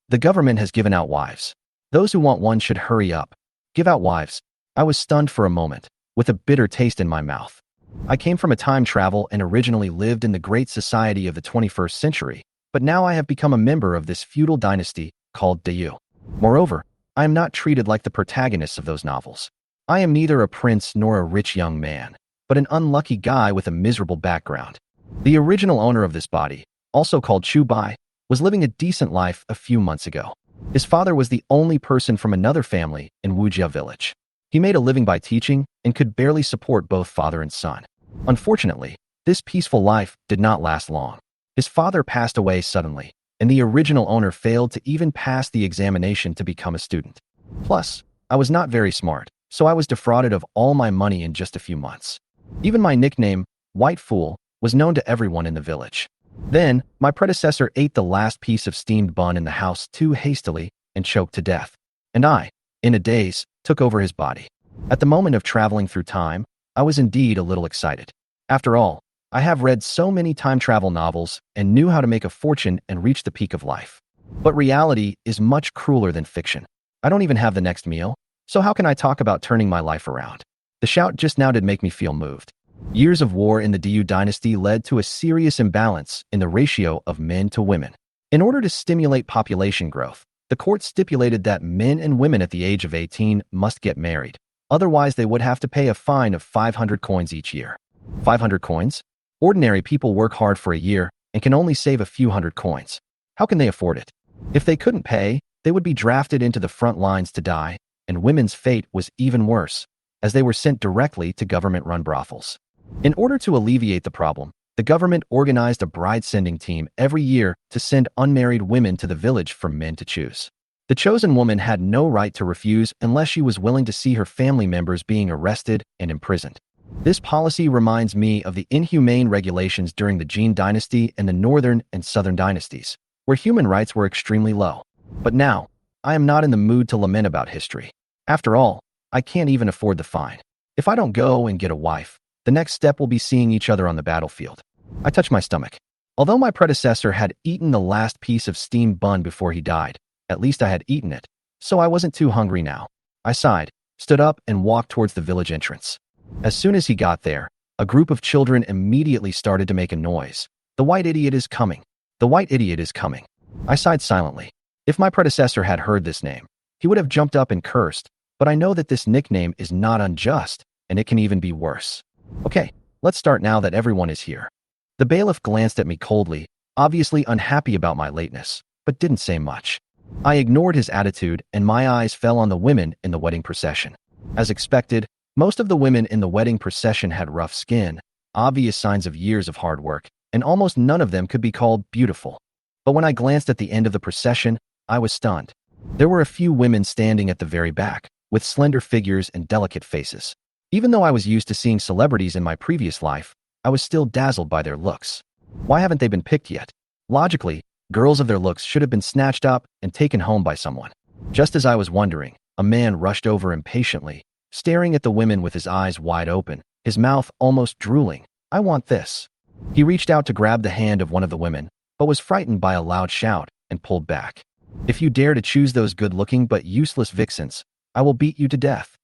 The government has given out wives. Those who want one should hurry up. Give out wives. I was stunned for a moment, with a bitter taste in my mouth. I came from a time travel and originally lived in the great society of the 21st century, but now I have become a member of this feudal dynasty called Dayu. Moreover, I am not treated like the protagonists of those novels. I am neither a prince nor a rich young man, but an unlucky guy with a miserable background. The original owner of this body, also called Chu Bai, was living a decent life a few months ago. His father was the only person from another family in Wujia village. He made a living by teaching and could barely support both father and son. Unfortunately, this peaceful life did not last long. His father passed away suddenly, and the original owner failed to even pass the examination to become a student. Plus, I was not very smart, so I was defrauded of all my money in just a few months. Even my nickname, White Fool, was known to everyone in the village. Then, my predecessor ate the last piece of steamed bun in the house too hastily and choked to death. And I, in a daze, took over his body. At the moment of traveling through time, I was indeed a little excited. After all, I have read so many time travel novels and knew how to make a fortune and reach the peak of life. But reality is much crueler than fiction. I don't even have the next meal, so how can I talk about turning my life around? The shout just now did make me feel moved. Years of war in the Dayu dynasty led to a serious imbalance in the ratio of men to women. In order to stimulate population growth, the court stipulated that men and women at the age of 18 must get married. Otherwise, they would have to pay a fine of 500 coins each year. 500 coins? Ordinary people work hard for a year and can only save a few hundred coins. How can they afford it? If they couldn't pay, they would be drafted into the front lines to die, and women's fate was even worse, as they were sent directly to government-run brothels. In order to alleviate the problem, the government organized a bride-sending team every year to send unmarried women to the village for men to choose. The chosen woman had no right to refuse unless she was willing to see her family members being arrested and imprisoned. This policy reminds me of the inhumane regulations during the Jin dynasty and the northern and southern dynasties, where human rights were extremely low. But now, I am not in the mood to lament about history. After all, I can't even afford the fine. If I don't go and get a wife, the next step will be seeing each other on the battlefield. I touched my stomach. Although my predecessor had eaten the last piece of steamed bun before he died, at least I had eaten it, so I wasn't too hungry now. I sighed, stood up, and walked towards the village entrance. As soon as he got there, a group of children immediately started to make a noise. The white idiot is coming. The white idiot is coming. I sighed silently. If my predecessor had heard this name, he would have jumped up and cursed, but I know that this nickname is not unjust, and it can even be worse. Okay, let's start now that everyone is here. The bailiff glanced at me coldly, obviously unhappy about my lateness, but didn't say much. I ignored his attitude, and my eyes fell on the women in the wedding procession. As expected, most of the women in the wedding procession had rough skin, obvious signs of years of hard work, and almost none of them could be called beautiful. But when I glanced at the end of the procession, I was stunned. There were a few women standing at the very back, with slender figures and delicate faces. Even though I was used to seeing celebrities in my previous life, I was still dazzled by their looks. Why haven't they been picked yet? Logically, girls of their looks should have been snatched up and taken home by someone. Just as I was wondering, a man rushed over impatiently, staring at the women with his eyes wide open, his mouth almost drooling. I want this. He reached out to grab the hand of one of the women, but was frightened by a loud shout and pulled back. If you dare to choose those good-looking but useless vixens, I will beat you to death.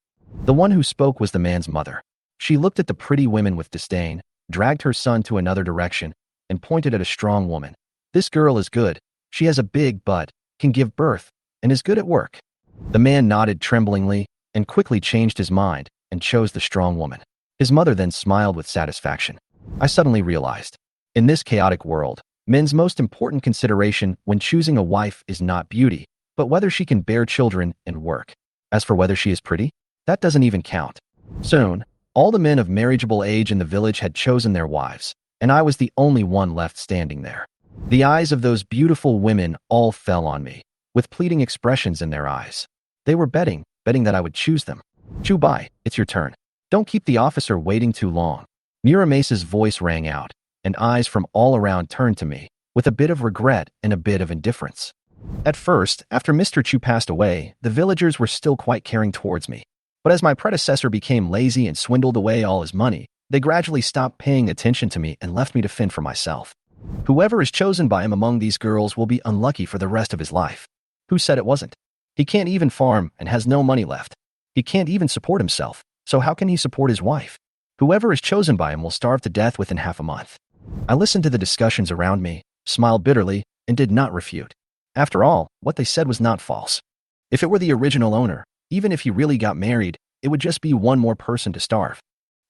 The one who spoke was the man's mother. She looked at the pretty women with disdain, dragged her son to another direction, and pointed at a strong woman. This girl is good. She has a big butt, can give birth, and is good at work. The man nodded tremblingly and quickly changed his mind and chose the strong woman. His mother then smiled with satisfaction. I suddenly realized, in this chaotic world, men's most important consideration when choosing a wife is not beauty, but whether she can bear children and work. As for whether she is pretty, that doesn't even count. Soon, all the men of marriageable age in the village had chosen their wives, and I was the only one left standing there. The eyes of those beautiful women all fell on me, with pleading expressions in their eyes. They were betting that I would choose them. Chu Bai, it's your turn. Don't keep the officer waiting too long. Muramace's voice rang out, and eyes from all around turned to me, with a bit of regret and a bit of indifference. At first, after Mr. Chu passed away, the villagers were still quite caring towards me. But as my predecessor became lazy and swindled away all his money, they gradually stopped paying attention to me and left me to fend for myself. Whoever is chosen by him among these girls will be unlucky for the rest of his life. Who said it wasn't? He can't even farm and has no money left. He can't even support himself, so how can he support his wife? Whoever is chosen by him will starve to death within half a month. I listened to the discussions around me, smiled bitterly, and did not refute. After all, what they said was not false. If it were the original owner, even if he really got married, it would just be one more person to starve.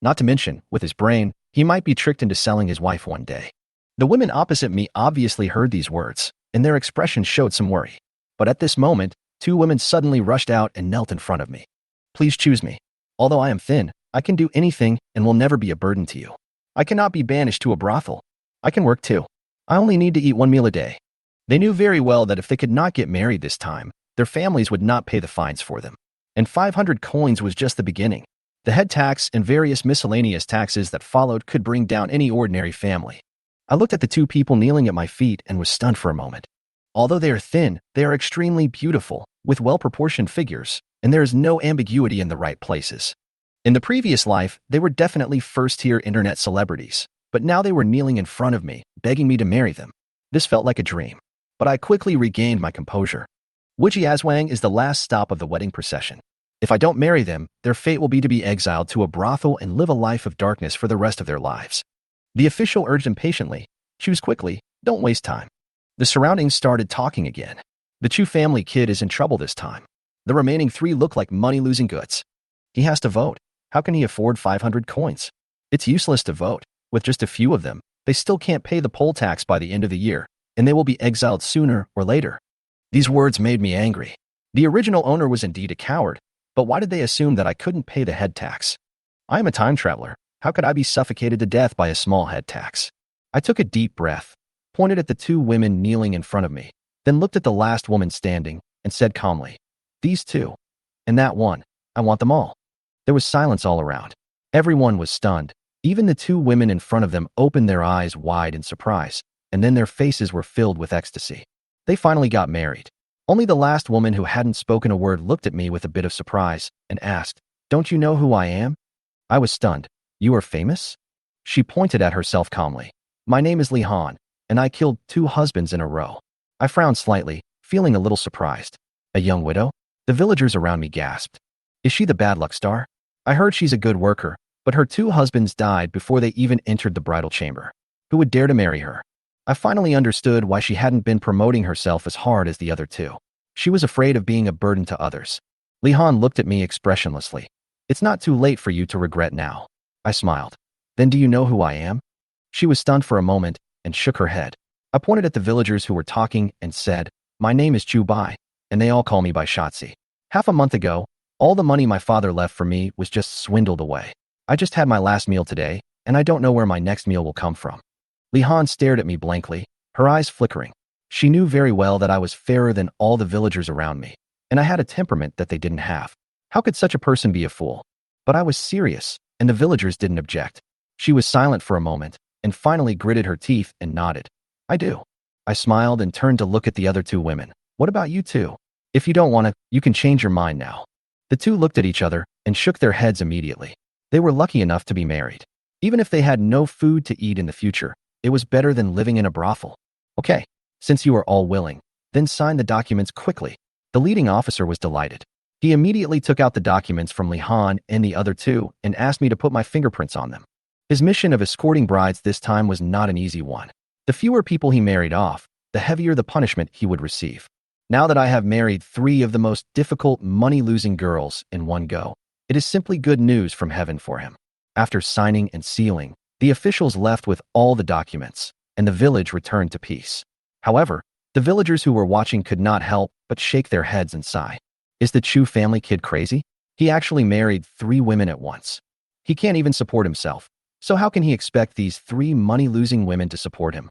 Not to mention, with his brain, he might be tricked into selling his wife one day. The women opposite me obviously heard these words, and their expressions showed some worry. But at this moment, two women suddenly rushed out and knelt in front of me. Please choose me. Although I am thin, I can do anything and will never be a burden to you. I cannot be banished to a brothel. I can work too. I only need to eat 1 meal a day. They knew very well that if they could not get married this time, their families would not pay the fines for them. And 500 coins was just the beginning. The head tax and various miscellaneous taxes that followed could bring down any ordinary family. I looked at the two people kneeling at my feet and was stunned for a moment. Although they are thin, they are extremely beautiful, with well-proportioned figures, and there is no ambiguity in the right places. In the previous life, they were definitely first-tier internet celebrities, but now they were kneeling in front of me, begging me to marry them. This felt like a dream, but I quickly regained my composure. Wujiazwang is the last stop of the wedding procession. If I don't marry them, their fate will be to be exiled to a brothel and live a life of darkness for the rest of their lives. The official urged impatiently, choose quickly, don't waste time. The surroundings started talking again. The Chu family kid is in trouble this time. The remaining 3 look like money-losing goods. He has to vote. How can he afford 500 coins? It's useless to vote. With just a few of them, they still can't pay the poll tax by the end of the year, and they will be exiled sooner or later. These words made me angry. The original owner was indeed a coward, but why did they assume that I couldn't pay the head tax? I am a time traveler. How could I be suffocated to death by a small head tax? I took a deep breath, pointed at the 2 women kneeling in front of me, then looked at the last woman standing and said calmly, these 2. And that one. I want them all. There was silence all around. Everyone was stunned. Even the 2 women in front of them opened their eyes wide in surprise, and then their faces were filled with ecstasy. They finally got married. Only the last woman who hadn't spoken a word looked at me with a bit of surprise and asked, don't you know who I am? I was stunned. You are famous? She pointed at herself calmly. My name is Li Han, and I killed 2 husbands in a row. I frowned slightly, feeling a little surprised. A young widow? The villagers around me gasped. Is she the bad luck star? I heard she's a good worker, but her 2 husbands died before they even entered the bridal chamber. Who would dare to marry her? I finally understood why she hadn't been promoting herself as hard as the other 2. She was afraid of being a burden to others. Li Han looked at me expressionlessly. It's not too late for you to regret now. I smiled. Then do you know who I am? She was stunned for a moment and shook her head. I pointed at the villagers who were talking and said, my name is Chu Bai, and they all call me by Shotzi. Half a month ago, all the money my father left for me was just swindled away. I just had my last meal today, and I don't know where my next meal will come from. Li Han stared at me blankly, her eyes flickering. She knew very well that I was fairer than all the villagers around me, and I had a temperament that they didn't have. How could such a person be a fool? But I was serious, and the villagers didn't object. She was silent for a moment, and finally gritted her teeth and nodded. I do. I smiled and turned to look at the other 2 women. What about you 2? If you don't want to, you can change your mind now. The 2 looked at each other and shook their heads immediately. They were lucky enough to be married. Even if they had no food to eat in the future, it was better than living in a brothel. Okay, since you are all willing, then sign the documents quickly. The leading officer was delighted. He immediately took out the documents from Li Han and the other 2 and asked me to put my fingerprints on them. His mission of escorting brides this time was not an easy one. The fewer people he married off, the heavier the punishment he would receive. Now that I have married 3 of the most difficult money-losing girls in one go, it is simply good news from heaven for him. After signing and sealing, the officials left with all the documents, and the village returned to peace. However, the villagers who were watching could not help but shake their heads and sigh. Is the Chu family kid crazy? He actually married 3 women at once. He can't even support himself, so how can he expect these 3 money-losing women to support him?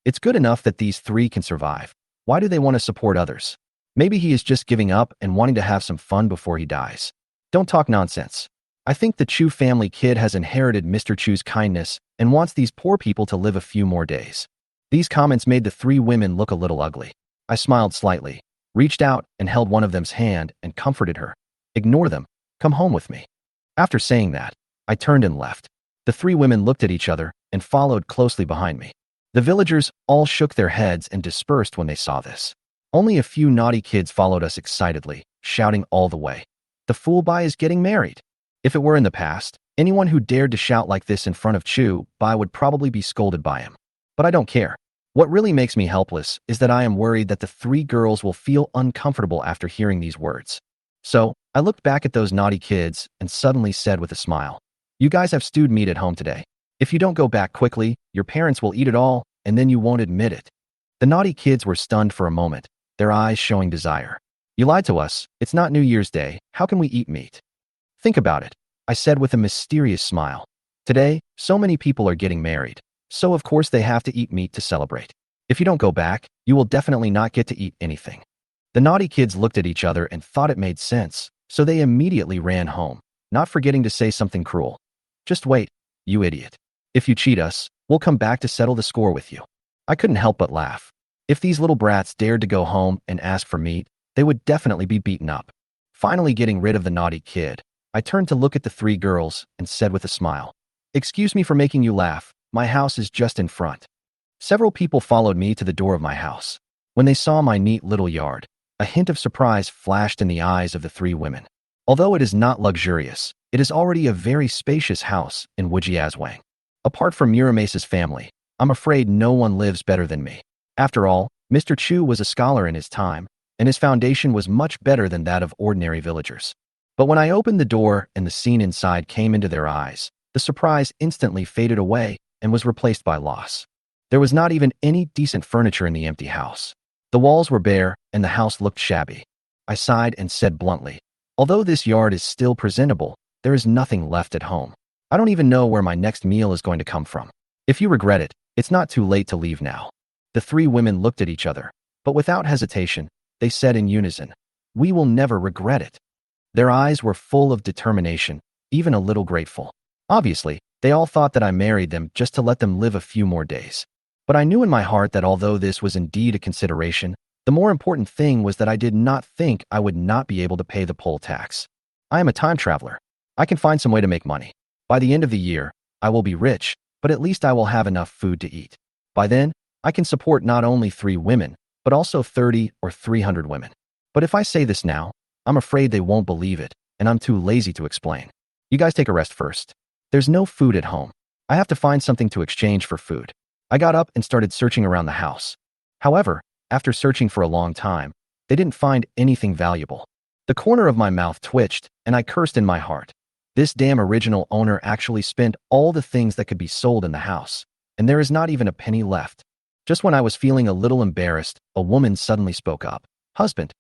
It's good enough that these 3 can survive. Why do they want to support others? Maybe he is just giving up and wanting to have some fun before he dies. Don't talk nonsense. I think the Chu family kid has inherited Mr. Chu's kindness and wants these poor people to live a few more days. These comments made the 3 women look a little ugly. I smiled slightly, reached out and held one of them's hand and comforted her. Ignore them. Come home with me. After saying that, I turned and left. The 3 women looked at each other and followed closely behind me. The villagers all shook their heads and dispersed when they saw this. Only a few naughty kids followed us excitedly, shouting all the way, "The Chu Bai is getting married!" If it were in the past, anyone who dared to shout like this in front of Chu Bai would probably be scolded by him. But I don't care. What really makes me helpless is that I am worried that the three girls will feel uncomfortable after hearing these words. So, I looked back at those naughty kids and suddenly said with a smile, "You guys have stewed meat at home today. If you don't go back quickly, your parents will eat it all, and then you won't admit it." The naughty kids were stunned for a moment, their eyes showing desire. "You lied to us. It's not New Year's Day. How can we eat meat?" "Think about it," I said with a mysterious smile. "Today, so many people are getting married, so of course they have to eat meat to celebrate. If you don't go back, you will definitely not get to eat anything." The naughty kids looked at each other and thought it made sense, so they immediately ran home, not forgetting to say something cruel. "Just wait, you idiot. If you cheat us, we'll come back to settle the score with you." I couldn't help but laugh. If these little brats dared to go home and ask for meat, they would definitely be beaten up. Finally getting rid of the naughty kid, I turned to look at the three girls and said with a smile, "Excuse me for making you laugh. My house is just in front." Several people followed me to the door of my house. When they saw my neat little yard, a hint of surprise flashed in the eyes of the three women. Although it is not luxurious, it is already a very spacious house in Wujiazwang. Apart from Muramace's family, I'm afraid no one lives better than me. After all, Mr. Chu was a scholar in his time, and his foundation was much better than that of ordinary villagers. But when I opened the door and the scene inside came into their eyes, the surprise instantly faded away and was replaced by loss. There was not even any decent furniture in the empty house. The walls were bare, and the house looked shabby. I sighed and said bluntly, "Although this yard is still presentable, there is nothing left at home. I don't even know where my next meal is going to come from. If you regret it, it's not too late to leave now." The three women looked at each other, but without hesitation, they said in unison, "We will never regret it." Their eyes were full of determination, even a little grateful. Obviously, they all thought that I married them just to let them live a few more days. But I knew in my heart that although this was indeed a consideration, the more important thing was that I did not think I would not be able to pay the poll tax. I am a time traveler. I can find some way to make money. By the end of the year, I will be rich, but at least I will have enough food to eat. By then, I can support not only 3 women, but also 30 or 300 women. But if I say this now, I'm afraid they won't believe it, and I'm too lazy to explain. You guys take a rest first. There's no food at home. I have to find something to exchange for food. I got up and started searching around the house. However, after searching for a long time, they didn't find anything valuable. The corner of my mouth twitched, and I cursed in my heart. This damn original owner actually spent all the things that could be sold in the house, and there is not even a penny left. Just when I was feeling a little embarrassed, a woman suddenly spoke up. Husband,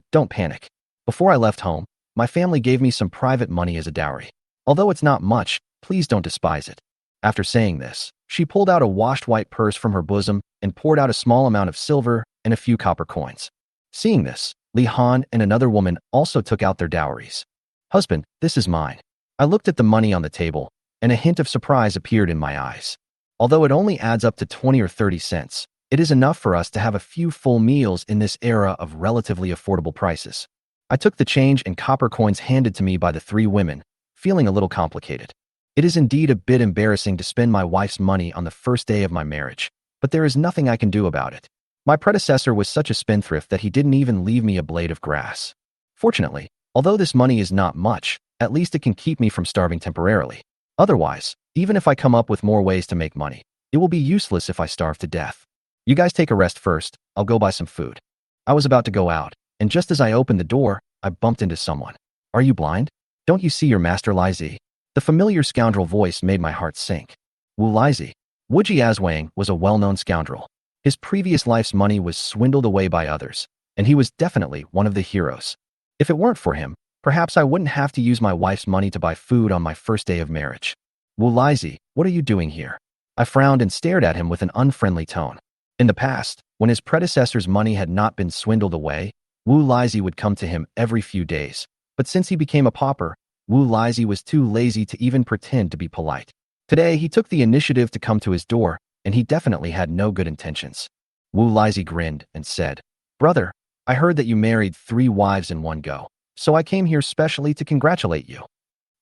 don't panic. Before I left home, my family gave me some private money as a dowry. Although it's not much, please don't despise it." After saying this, she pulled out a washed white purse from her bosom and poured out a small amount of silver and a few copper coins. Seeing this, Li Han and another woman also took out their dowries. "Husband, this is mine." I looked at the money on the table, and a hint of surprise appeared in my eyes. Although it only adds up to 20 or 30 cents, it is enough for us to have a few full meals in this era of relatively affordable prices. I took the change and copper coins handed to me by the 3 women, feeling a little complicated. It is indeed a bit embarrassing to spend my wife's money on the first day of my marriage, but there is nothing I can do about it. My predecessor was such a spendthrift that he didn't even leave me a blade of grass. Fortunately, although this money is not much, at least it can keep me from starving temporarily. Otherwise, even if I come up with more ways to make money, it will be useless if I starve to death. You guys take a rest first, I'll go buy some food. I was about to go out, and just as I opened the door, I bumped into someone. "Are you blind? Don't you see your master Lai Zi?" The familiar scoundrel voice made my heart sink. Wu Laizi. Wu Jiazwang was a well-known scoundrel. His previous life's money was swindled away by others, and he was definitely one of the heroes. If it weren't for him, perhaps I wouldn't have to use my wife's money to buy food on my first day of marriage. "Wu Laizi, what are you doing here?" I frowned and stared at him with an unfriendly tone. In the past, when his predecessor's money had not been swindled away, Wu Laizi would come to him every few days. But since he became a pauper, Wu Laizi was too lazy to even pretend to be polite. Today, he took the initiative to come to his door, and he definitely had no good intentions. Wu Laizi grinned and said, "Brother, I heard that you married 3 wives in one go, so I came here specially to congratulate you."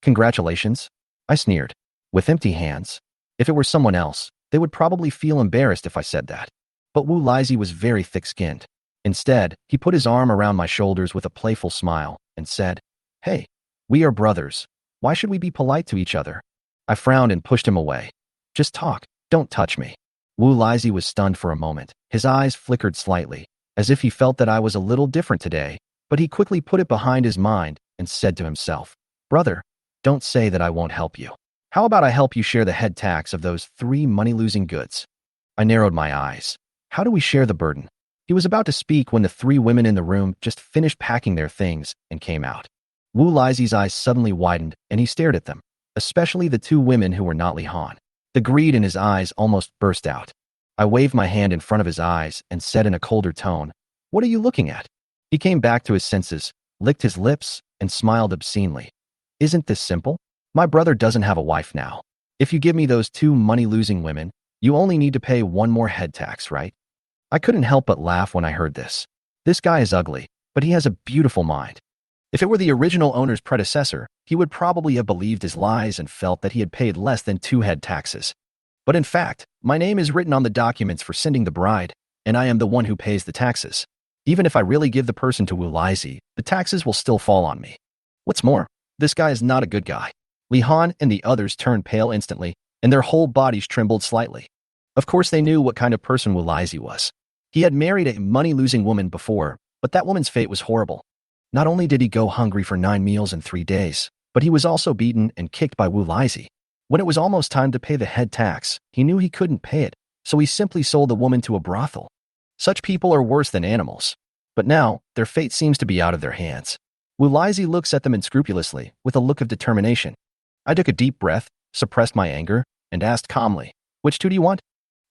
"Congratulations?" I sneered. With empty hands. If it were someone else, they would probably feel embarrassed if I said that. But Wu Laizi was very thick-skinned. Instead, he put his arm around my shoulders with a playful smile and said, "Hey, we are brothers. Why should we be polite to each other?" I frowned and pushed him away. "Just talk. Don't touch me." Wu Laizi was stunned for a moment. His eyes flickered slightly, as if he felt that I was a little different today, but he quickly put it behind his mind and said to himself, "Brother, don't say that I won't help you. How about I help you share the head tax of those 3 money-losing goods?" I narrowed my eyes. How do we share the burden? He was about to speak when the 3 women in the room just finished packing their things and came out. Wu Laizi's eyes suddenly widened and he stared at them, especially the 2 women who were not Li Han. The greed in his eyes almost burst out. I waved my hand in front of his eyes and said in a colder tone, "What are you looking at?" He came back to his senses, licked his lips, and smiled obscenely. "Isn't this simple? My brother doesn't have a wife now. If you give me those 2 money-losing women, you only need to pay 1 more head tax, right?" I couldn't help but laugh when I heard this. This guy is ugly, but he has a beautiful mind. If it were the original owner's predecessor, he would probably have believed his lies and felt that he had paid less than 2 head taxes. But in fact, my name is written on the documents for sending the bride, and I am the one who pays the taxes. Even if I really give the person to Wu Laizi, the taxes will still fall on me. What's more, this guy is not a good guy. Li Han and the others turned pale instantly, and their whole bodies trembled slightly. Of course, they knew what kind of person Wu Laizi was. He had married a money-losing woman before, but that woman's fate was horrible. Not only did he go hungry for 9 meals in 3 days, but he was also beaten and kicked by Wu Laizi. When it was almost time to pay the head tax, he knew he couldn't pay it, so he simply sold the woman to a brothel. Such people are worse than animals. But now, their fate seems to be out of their hands. Wu Laizi looks at them unscrupulously, with a look of determination. I took a deep breath, suppressed my anger, and asked calmly, "Which 2 do you want?"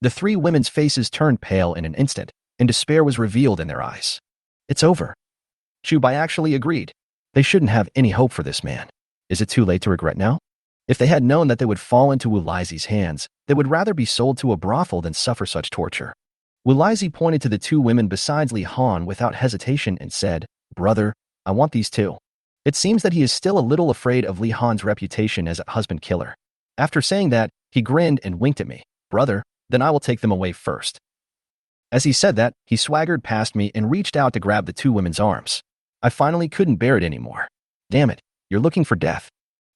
The 3 women's faces turned pale in an instant, and despair was revealed in their eyes. "It's over." Chu Bai actually agreed. They shouldn't have any hope for this man. Is it too late to regret now? If they had known that they would fall into Wu Laizi's hands, they would rather be sold to a brothel than suffer such torture. Wu Laizi pointed to the 2 women besides Li Han without hesitation and said, "Brother, I want these 2. It seems that he is still a little afraid of Li Han's reputation as a husband killer. After saying that, he grinned and winked at me. "Brother, then I will take them away first." As he said that, he swaggered past me and reached out to grab the 2 women's arms. I finally couldn't bear it anymore. "Damn it, you're looking for death."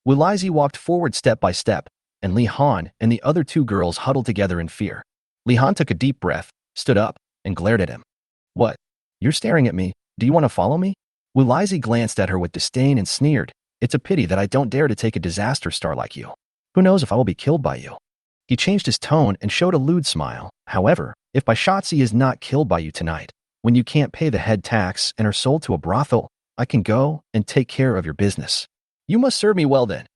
Wu Laizi walked forward step by step, and Li Han and the other 2 girls huddled together in fear. Li Han took a deep breath, stood up, and glared at him. "What? You're staring at me. Do you want to follow me?" Wu Laizi glanced at her with disdain and sneered. "It's a pity that I don't dare to take a disaster star like you. Who knows if I will be killed by you." He changed his tone and showed a lewd smile. "However, if Baishatzi is not killed by you tonight, when you can't pay the head tax and are sold to a brothel, I can go and take care of your business. You must serve me well then."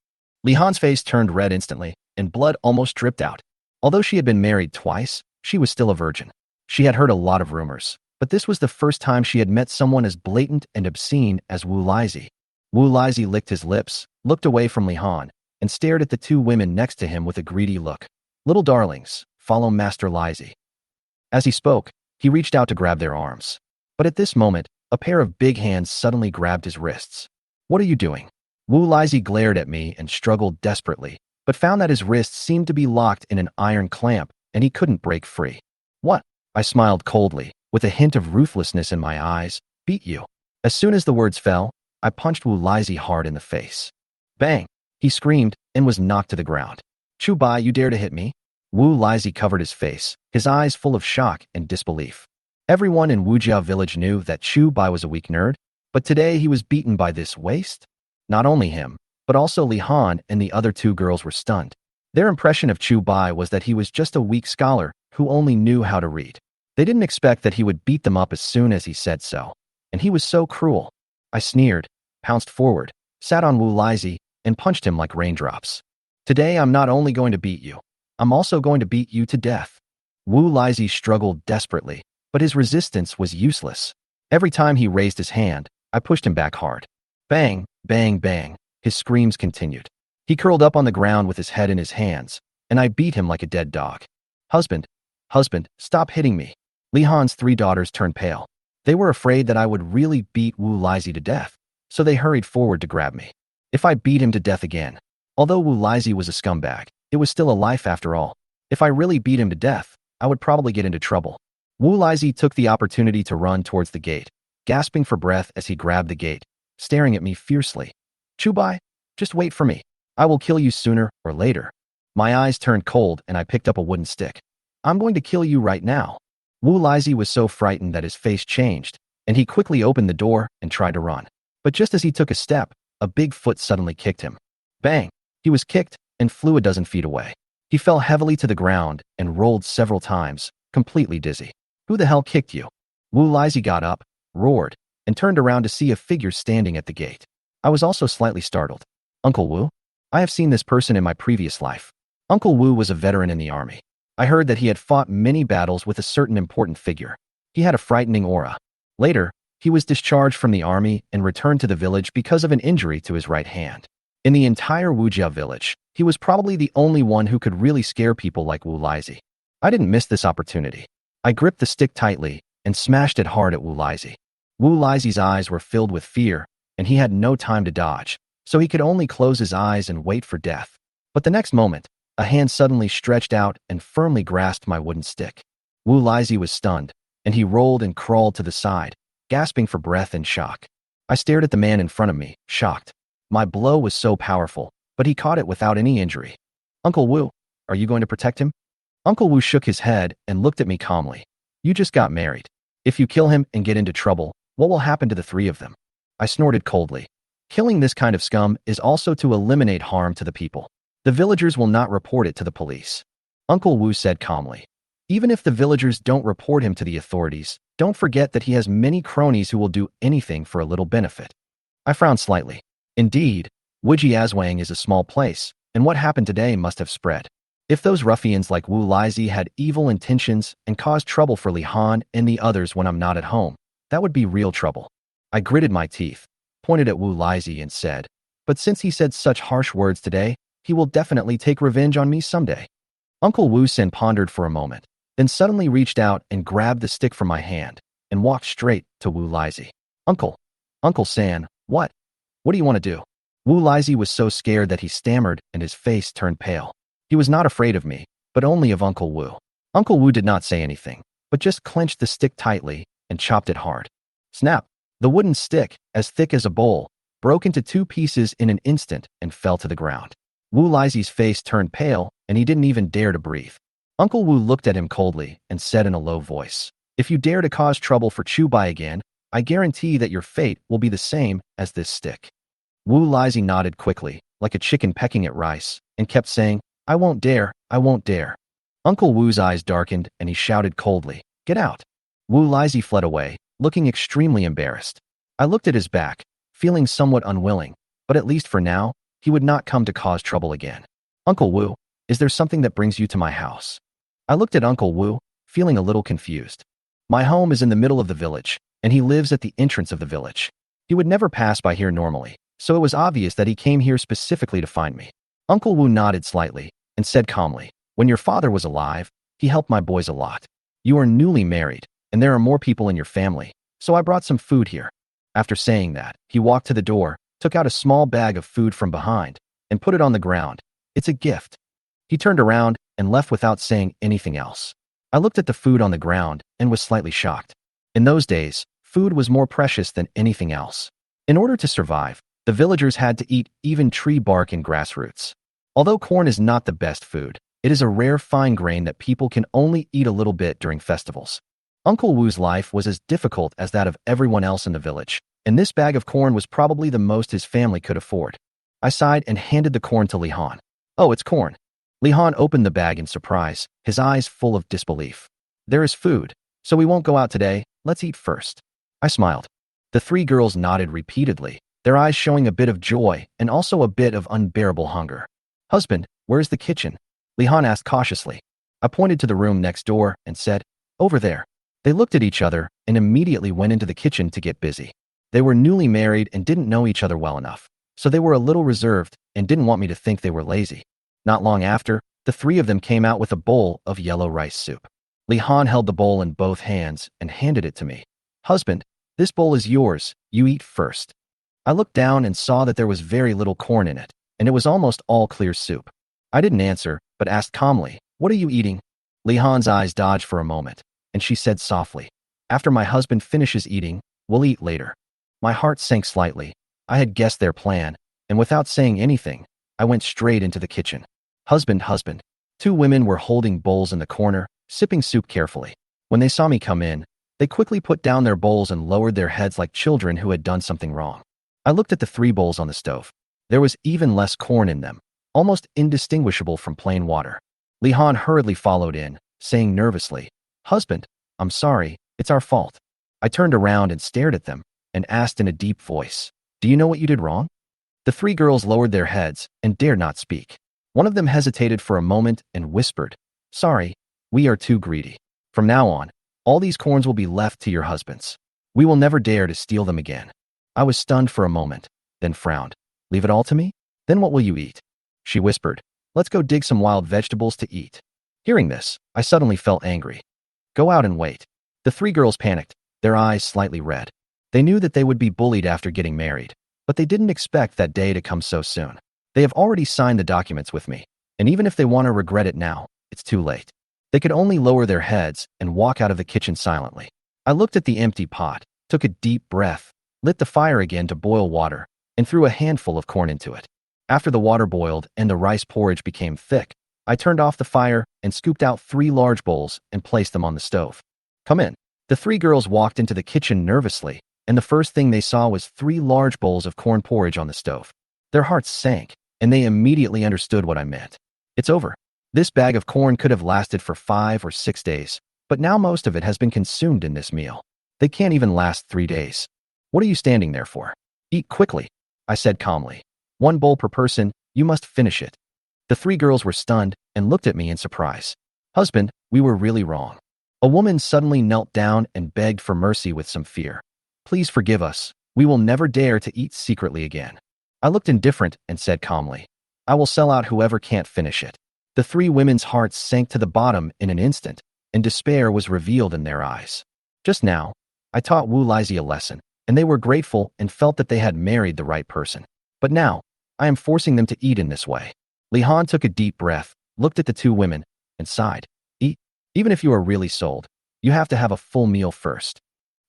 Li Han's face turned red instantly, and blood almost dripped out. Although she had been married twice, she was still a virgin. She had heard a lot of rumors, but this was the first time she had met someone as blatant and obscene as Wu Laizi. Wu Laizi licked his lips, looked away from Li Han, and stared at the 2 women next to him with a greedy look. "Little darlings, follow Master Laizi." As he spoke, he reached out to grab their arms. But at this moment, a pair of big hands suddenly grabbed his wrists. "What are you doing?" Wu Laizi glared at me and struggled desperately, but found that his wrists seemed to be locked in an iron clamp and he couldn't break free. "What?" I smiled coldly, with a hint of ruthlessness in my eyes. "Beat you." As soon as the words fell, I punched Wu Laizi hard in the face. Bang! He screamed and was knocked to the ground. "Chu Bai, you dare to hit me?" Wu Laizi covered his face, his eyes full of shock and disbelief. Everyone in Wujiao village knew that Chu Bai was a weak nerd, but today he was beaten by this waste? Not only him, but also Li Han and the other 2 girls were stunned. Their impression of Chu Bai was that he was just a weak scholar who only knew how to read. They didn't expect that he would beat them up as soon as he said so, and he was so cruel. I sneered, pounced forward, sat on Wu Laizi, and punched him like raindrops. "Today I'm not only going to beat you, I'm also going to beat you to death." Wu Laizi struggled desperately, but his resistance was useless. Every time he raised his hand, I pushed him back hard. Bang, bang, bang, his screams continued. He curled up on the ground with his head in his hands, and I beat him like a dead dog. Husband, stop hitting me." Li Han's 3 daughters turned pale. They were afraid that I would really beat Wu Laizi to death, so they hurried forward to grab me. If I beat him to death again, although Wu Laizi was a scumbag, it was still a life after all. If I really beat him to death, I would probably get into trouble. Wu Laizi took the opportunity to run towards the gate, gasping for breath as he grabbed the gate, staring at me fiercely. Chu Bai, just wait for me. I will kill you sooner or later. My eyes turned cold and I picked up a wooden stick. I'm going to kill you right now. Wu Laizi was so frightened that his face changed, and he quickly opened the door and tried to run. But just as he took a step, a big foot suddenly kicked him. Bang! He was kicked and flew a dozen feet away. He fell heavily to the ground and rolled several times, completely dizzy. Who the hell kicked you? Wu Laizi got up, roared, and turned around to see a figure standing at the gate. I was also slightly startled. Uncle Wu? I have seen this person in my previous life. Uncle Wu was a veteran in the army. I heard that he had fought many battles with a certain important figure. He had a frightening aura. Later, he was discharged from the army and returned to the village because of an injury to his right hand. In the entire Wujia village, he was probably the only one who could really scare people like Wu Laizi. I didn't miss this opportunity. I gripped the stick tightly and smashed it hard at Wu Laizi. Wu Laizi's eyes were filled with fear, and he had no time to dodge, so he could only close his eyes and wait for death. But the next moment, a hand suddenly stretched out and firmly grasped my wooden stick. Wu Laizi was stunned, and he rolled and crawled to the side, gasping for breath in shock. I stared at the man in front of me, shocked. My blow was so powerful, but he caught it without any injury. Uncle Wu, are you going to protect him? Uncle Wu shook his head and looked at me calmly. You just got married. If you kill him and get into trouble, what will happen to the three of them? I snorted coldly. Killing this kind of scum is also to eliminate harm to the people. The villagers will not report it to the police. Uncle Wu said calmly. Even if the villagers don't report him to the authorities, don't forget that he has many cronies who will do anything for a little benefit. I frowned slightly. Indeed, Wujiazwang is a small place, and what happened today must have spread. If those ruffians like Wu Laizi had evil intentions and caused trouble for Li Han and the others when I'm not at home, that would be real trouble. I gritted my teeth, pointed at Wu Laizi and said, but since he said such harsh words today, he will definitely take revenge on me someday. Uncle Wu Sen pondered for a moment, then suddenly reached out and grabbed the stick from my hand and walked straight to Wu Laizi. Uncle San, what? What do you want to do? Wu Laizi was so scared that he stammered and his face turned pale. He was not afraid of me, but only of Uncle Wu. Uncle Wu did not say anything, but just clenched the stick tightly and chopped it hard. Snap! The wooden stick, as thick as a bowl, broke into two pieces in an instant and fell to the ground. Wu Laizi's face turned pale, and he didn't even dare to breathe. Uncle Wu looked at him coldly and said in a low voice, if you dare to cause trouble for Chu Bai again, I guarantee that your fate will be the same as this stick. Wu Laizi nodded quickly, like a chicken pecking at rice, and kept saying, I won't dare, I won't dare. Uncle Wu's eyes darkened and he shouted coldly, get out. Wu Laizi fled away, looking extremely embarrassed. I looked at his back, feeling somewhat unwilling, but at least for now, he would not come to cause trouble again. Uncle Wu, is there something that brings you to my house? I looked at Uncle Wu, feeling a little confused. My home is in the middle of the village, and he lives at the entrance of the village. He would never pass by here normally, so it was obvious that he came here specifically to find me. Uncle Wu nodded slightly and said calmly, when your father was alive, he helped my boys a lot. You are newly married, and there are more people in your family, so I brought some food here. After saying that, he walked to the door, took out a small bag of food from behind, and put it on the ground. It's a gift. He turned around and left without saying anything else. I looked at the food on the ground and was slightly shocked. In those days, food was more precious than anything else. In order to survive, the villagers had to eat even tree bark and grass roots. Although corn is not the best food, it is a rare fine grain that people can only eat a little bit during festivals. Uncle Wu's life was as difficult as that of everyone else in the village, and this bag of corn was probably the most his family could afford. I sighed and handed the corn to Li Han. Oh, it's corn. Li Han opened the bag in surprise, his eyes full of disbelief. There is food, so we won't go out today, let's eat first. I smiled. The three girls nodded repeatedly, their eyes showing a bit of joy and also a bit of unbearable hunger. Husband, where's the kitchen? Li Han asked cautiously. I pointed to the room next door and said, over there. They looked at each other and immediately went into the kitchen to get busy. They were newly married and didn't know each other well enough, so they were a little reserved and didn't want me to think they were lazy. Not long after, the three of them came out with a bowl of yellow rice soup. Li Han held the bowl in both hands and handed it to me. Husband, this bowl is yours, you eat first. I looked down and saw that there was very little corn in it, and it was almost all clear soup. I didn't answer, but asked calmly, what are you eating? Li Han's eyes dodged for a moment. and she said softly, "After my husband finishes eating, we'll eat later." My heart sank slightly. I had guessed their plan, and without saying anything, I went straight into the kitchen. Husband, husband. Two women were holding bowls in the corner, sipping soup carefully. When they saw me come in, they quickly put down their bowls and lowered their heads like children who had done something wrong. I looked at the 3 bowls on the stove. There was even less corn in them, almost indistinguishable from plain water. Li Han hurriedly followed in, saying nervously, "Husband, I'm sorry, it's our fault." I turned around and stared at them, and asked in a deep voice, "Do you know what you did wrong?" The 3 girls lowered their heads and dared not speak. One of them hesitated for a moment and whispered, "Sorry, we are too greedy. From now on, all these corns will be left to your husbands. We will never dare to steal them again." I was stunned for a moment, then frowned. "Leave it all to me? Then what will you eat?" She whispered, "Let's go dig some wild vegetables to eat." Hearing this, I suddenly felt angry. "Go out and wait." The 3 girls panicked, their eyes slightly red. They knew that they would be bullied after getting married, but they didn't expect that day to come so soon. They have already signed the documents with me, and even if they want to regret it now, it's too late. They could only lower their heads and walk out of the kitchen silently. I looked at the empty pot, took a deep breath, lit the fire again to boil water, and threw a handful of corn into it. After the water boiled and the rice porridge became thick, I turned off the fire and scooped out 3 large bowls and placed them on the stove. "Come in." The 3 girls walked into the kitchen nervously, and the first thing they saw was 3 large bowls of corn porridge on the stove. Their hearts sank, and they immediately understood what I meant. It's over. This bag of corn could have lasted for 5 or 6 days, but now most of it has been consumed in this meal. They can't even last 3 days. What are you standing there for? Eat quickly, I said calmly. 1 bowl per person, you must finish it. The 3 girls were stunned and looked at me in surprise. "Husband, we were really wrong." A woman suddenly knelt down and begged for mercy with some fear. "Please forgive us. We will never dare to eat secretly again." I looked indifferent and said calmly, "I will sell out whoever can't finish it." The 3 women's hearts sank to the bottom in an instant, and despair was revealed in their eyes. Just now, I taught Wu Lizzie a lesson, and they were grateful and felt that they had married the right person. But now, I am forcing them to eat in this way. Li Han took a deep breath, looked at the 2 women, and sighed. "Eat. Even if you are really sold, you have to have a full meal first."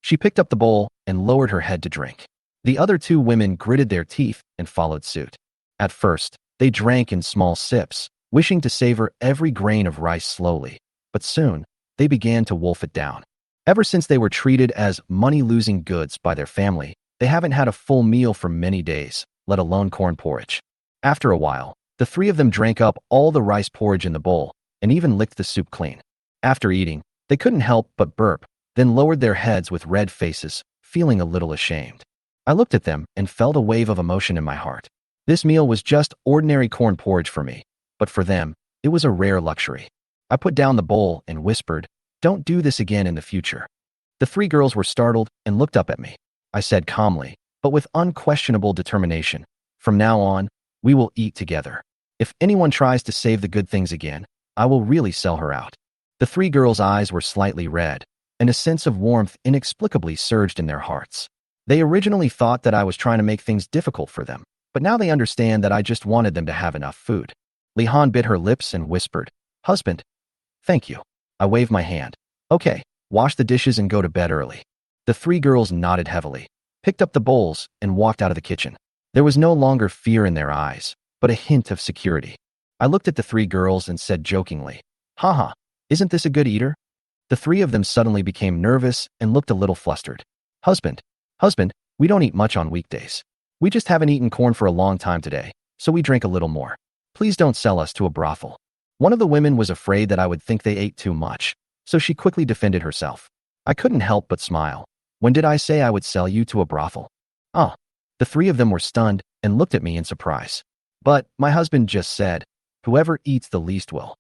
She picked up the bowl and lowered her head to drink. The other 2 women gritted their teeth and followed suit. At first, they drank in small sips, wishing to savor every grain of rice slowly, but soon, they began to wolf it down. Ever since they were treated as money-losing goods by their family, they haven't had a full meal for many days, let alone corn porridge. After a while, the 3 of them drank up all the rice porridge in the bowl and even licked the soup clean. After eating, they couldn't help but burp, then lowered their heads with red faces, feeling a little ashamed. I looked at them and felt a wave of emotion in my heart. This meal was just ordinary corn porridge for me, but for them, it was a rare luxury. I put down the bowl and whispered, "Don't do this again in the future." The 3 girls were startled and looked up at me. I said calmly, but with unquestionable determination, "From now on, we will eat together. If anyone tries to save the good things again, I will really sell her out." The 3 girls' eyes were slightly red, and a sense of warmth inexplicably surged in their hearts. They originally thought that I was trying to make things difficult for them, but now they understand that I just wanted them to have enough food. Li Han bit her lips and whispered, "Husband, thank you." I waved my hand. "Okay, wash the dishes and go to bed early." The 3 girls nodded heavily, picked up the bowls, and walked out of the kitchen. There was no longer fear in their eyes, but a hint of security. I looked at the 3 girls and said jokingly, "Haha, isn't this a good eater?" The 3 of them suddenly became nervous and looked a little flustered. Husband, we don't eat much on weekdays. We just haven't eaten corn for a long time today, so we drink a little more. Please don't sell us to a brothel." One of the women was afraid that I would think they ate too much, so she quickly defended herself. I couldn't help but smile. "When did I say I would sell you to a brothel?" "Ah." The 3 of them were stunned and looked at me in surprise. "But my husband just said, whoever eats the least will."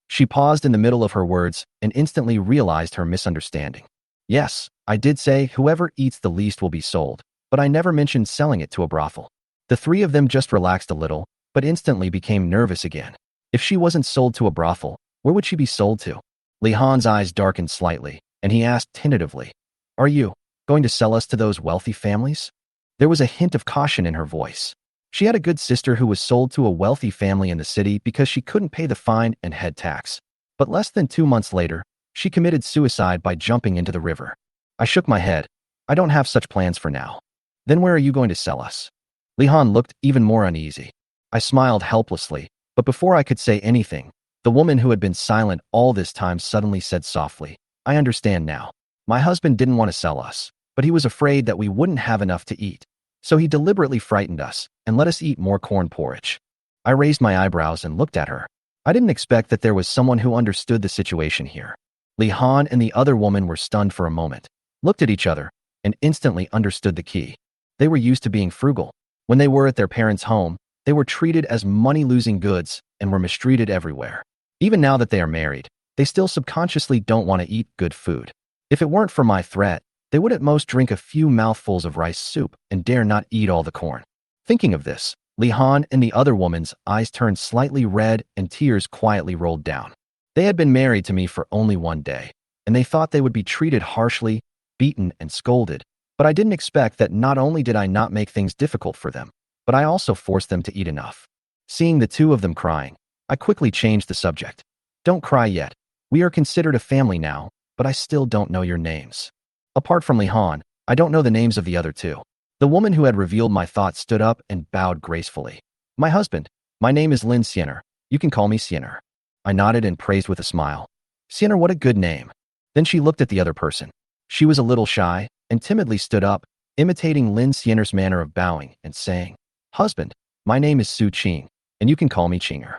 She paused in the middle of her words and instantly realized her misunderstanding. "Yes, I did say whoever eats the least will be sold, but I never mentioned selling it to a brothel." The 3 of them just relaxed a little, but instantly became nervous again. If she wasn't sold to a brothel, where would she be sold to? Li Han's eyes darkened slightly, and he asked tentatively, "Are you going to sell us to those wealthy families?" There was a hint of caution in her voice. She had a good sister who was sold to a wealthy family in the city because she couldn't pay the fine and head tax. But less than 2 months later, She committed suicide by jumping into the river. I shook my head. I don't have such plans for now. Then where are you going to sell us? Li Han looked even more uneasy. I smiled helplessly, but before I could say anything, the woman who had been silent all this time suddenly said softly, I understand now. My husband didn't want to sell us, but he was afraid that we wouldn't have enough to eat. So he deliberately frightened us and let us eat more corn porridge. I raised my eyebrows and looked at her. I didn't expect that there was someone who understood the situation here. Li Han and the other woman were stunned for a moment, looked at each other, and instantly understood the key. They were used to being frugal. When they were at their parents' home, they were treated as money-losing goods and were mistreated everywhere. Even now that they are married, they still subconsciously don't want to eat good food. If it weren't for my threat, they would at most drink a few mouthfuls of rice soup and dare not eat all the corn. Thinking of this, Li Han and the other woman's eyes turned slightly red and tears quietly rolled down. They had been married to me for only one day, and they thought they would be treated harshly, beaten and scolded, but I didn't expect that not only did I not make things difficult for them, but I also forced them to eat enough. Seeing the two of them crying, I quickly changed the subject. Don't cry yet. We are considered a family now, but I still don't know your names. Apart from Li Han, I don't know the names of the other two. The woman who had revealed my thoughts stood up and bowed gracefully. My husband, my name is Lin Siener. You can call me Siener. I nodded and praised with a smile. Siener, what a good name. Then she looked at the other person. She was a little shy and timidly stood up, imitating Lin Siener's manner of bowing and saying, Husband, my name is Su Qing, and you can call me Qinger.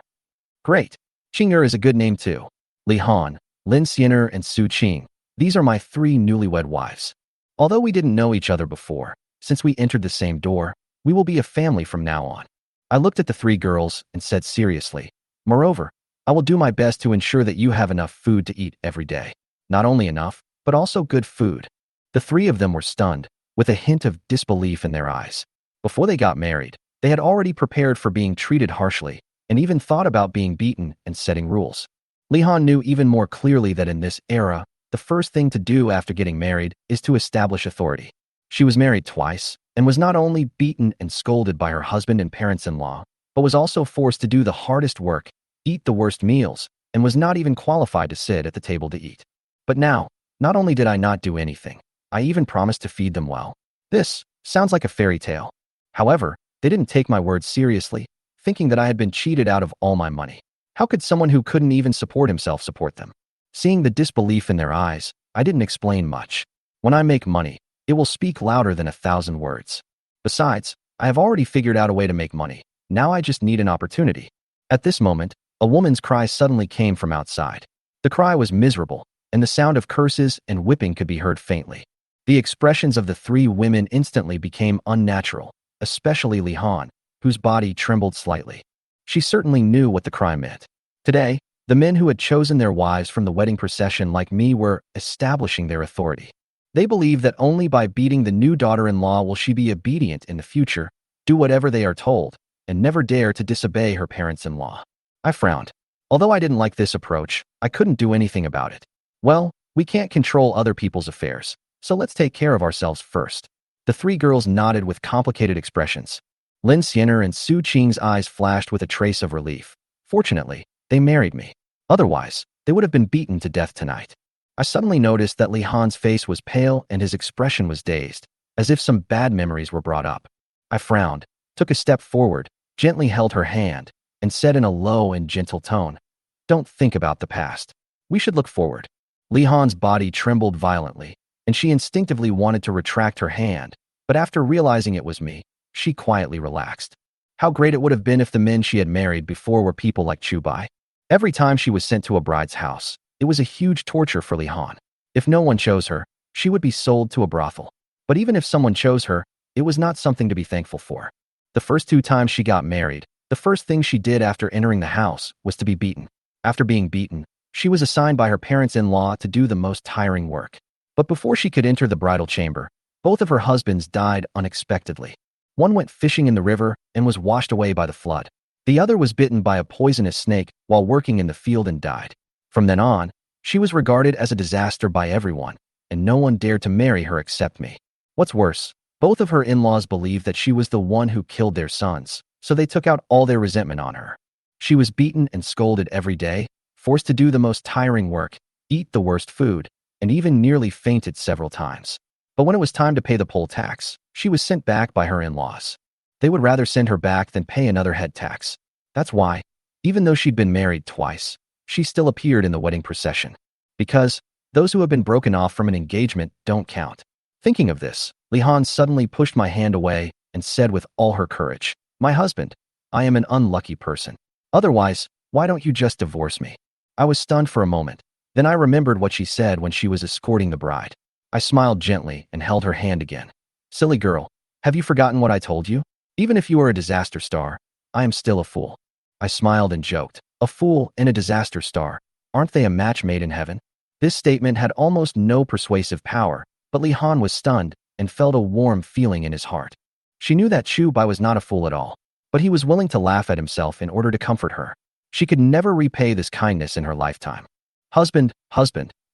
Great. Qinger is a good name too. Li Han, Lin Siener, and Su Qing. These are my 3 newlywed wives. Although we didn't know each other before, since we entered the same door, we will be a family from now on. I looked at the 3 girls and said seriously, moreover, I will do my best to ensure that you have enough food to eat every day. Not only enough, but also good food. The 3 of them were stunned, with a hint of disbelief in their eyes. Before they got married, they had already prepared for being treated harshly, and even thought about being beaten and setting rules. Li Han knew even more clearly that in this era, the first thing to do after getting married is to establish authority. She was married twice, and was not only beaten and scolded by her husband and parents-in-law, but was also forced to do the hardest work, eat the worst meals, and was not even qualified to sit at the table to eat. But now, not only did I not do anything, I even promised to feed them well. This sounds like a fairy tale. However, they didn't take my words seriously, thinking that I had been cheated out of all my money. How could someone who couldn't even support himself support them? Seeing the disbelief in their eyes, I didn't explain much. When I make money, it will speak louder than 1,000 words. Besides, I have already figured out a way to make money. Now I just need an opportunity. At this moment, a woman's cry suddenly came from outside. The cry was miserable, and the sound of curses and whipping could be heard faintly. The expressions of the 3 women instantly became unnatural, especially Li Han, whose body trembled slightly. She certainly knew what the cry meant. Today, the men who had chosen their wives from the wedding procession like me were establishing their authority. They believe that only by beating the new daughter-in-law will she be obedient in the future, do whatever they are told, and never dare to disobey her parents-in-law. I frowned. Although I didn't like this approach, I couldn't do anything about it. Well, we can't control other people's affairs, so let's take care of ourselves first. The 3 girls nodded with complicated expressions. Lin Siener and Su Qing's eyes flashed with a trace of relief. Fortunately, they married me. Otherwise, they would have been beaten to death tonight. I suddenly noticed that Li Han's face was pale and his expression was dazed, as if some bad memories were brought up. I frowned, took a step forward, gently held her hand, and said in a low and gentle tone, Don't think about the past. We should look forward. Li Han's body trembled violently, and she instinctively wanted to retract her hand, but after realizing it was me, she quietly relaxed. How great it would have been if the men she had married before were people like Chu Bai. Every time she was sent to a bride's house, it was a huge torture for Li Han. If no one chose her, she would be sold to a brothel. But even if someone chose her, it was not something to be thankful for. The first 2 times she got married, the first thing she did after entering the house was to be beaten. After being beaten, she was assigned by her parents-in-law to do the most tiring work. But before she could enter the bridal chamber, both of her husbands died unexpectedly. One went fishing in the river and was washed away by the flood. The other was bitten by a poisonous snake while working in the field and died. From then on, she was regarded as a disaster by everyone, and no one dared to marry her except me. What's worse, both of her in-laws believed that she was the one who killed their sons, so they took out all their resentment on her. She was beaten and scolded every day, forced to do the most tiring work, eat the worst food, and even nearly fainted several times. But when it was time to pay the poll tax, she was sent back by her in-laws. They would rather send her back than pay another head tax. That's why, even though she'd been married twice, she still appeared in the wedding procession. Because those who have been broken off from an engagement don't count. Thinking of this, Li Han suddenly pushed my hand away and said with all her courage, "My husband, I am an unlucky person. Otherwise, why don't you just divorce me?" I was stunned for a moment. Then I remembered what she said when she was escorting the bride. I smiled gently and held her hand again. "Silly girl, have you forgotten what I told you? Even if you are a disaster star, I am still a fool." I smiled and joked. A fool and a disaster star. Aren't they a match made in heaven? This statement had almost no persuasive power, but Li Han was stunned and felt a warm feeling in his heart. She knew that Chu Bai was not a fool at all, but he was willing to laugh at himself in order to comfort her. She could never repay this kindness in her lifetime. Husband,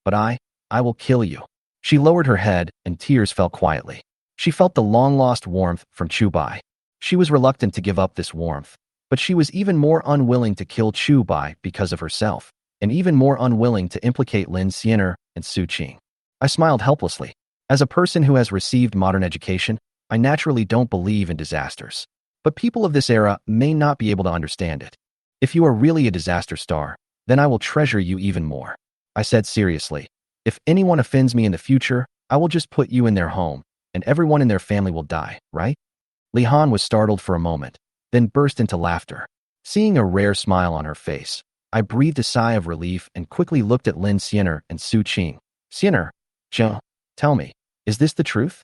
but I will kill you." She lowered her head and tears fell quietly. She felt the long-lost warmth from Chu Bai. She was reluctant to give up this warmth, but she was even more unwilling to kill Chu Bai because of herself, and even more unwilling to implicate Lin Xianer and Su Qing. I smiled helplessly. As a person who has received modern education, I naturally don't believe in disasters. But people of this era may not be able to understand it. If you are really a disaster star, then I will treasure you even more. I said seriously, "If anyone offends me in the future, I will just put you in their home, and everyone in their family will die, right?" Li Han was startled for a moment, then burst into laughter. Seeing a rare smile on her face, I breathed a sigh of relief and quickly looked at Lin Xianer and Su Qing. "Xianer, Zheng, tell me, is this the truth?"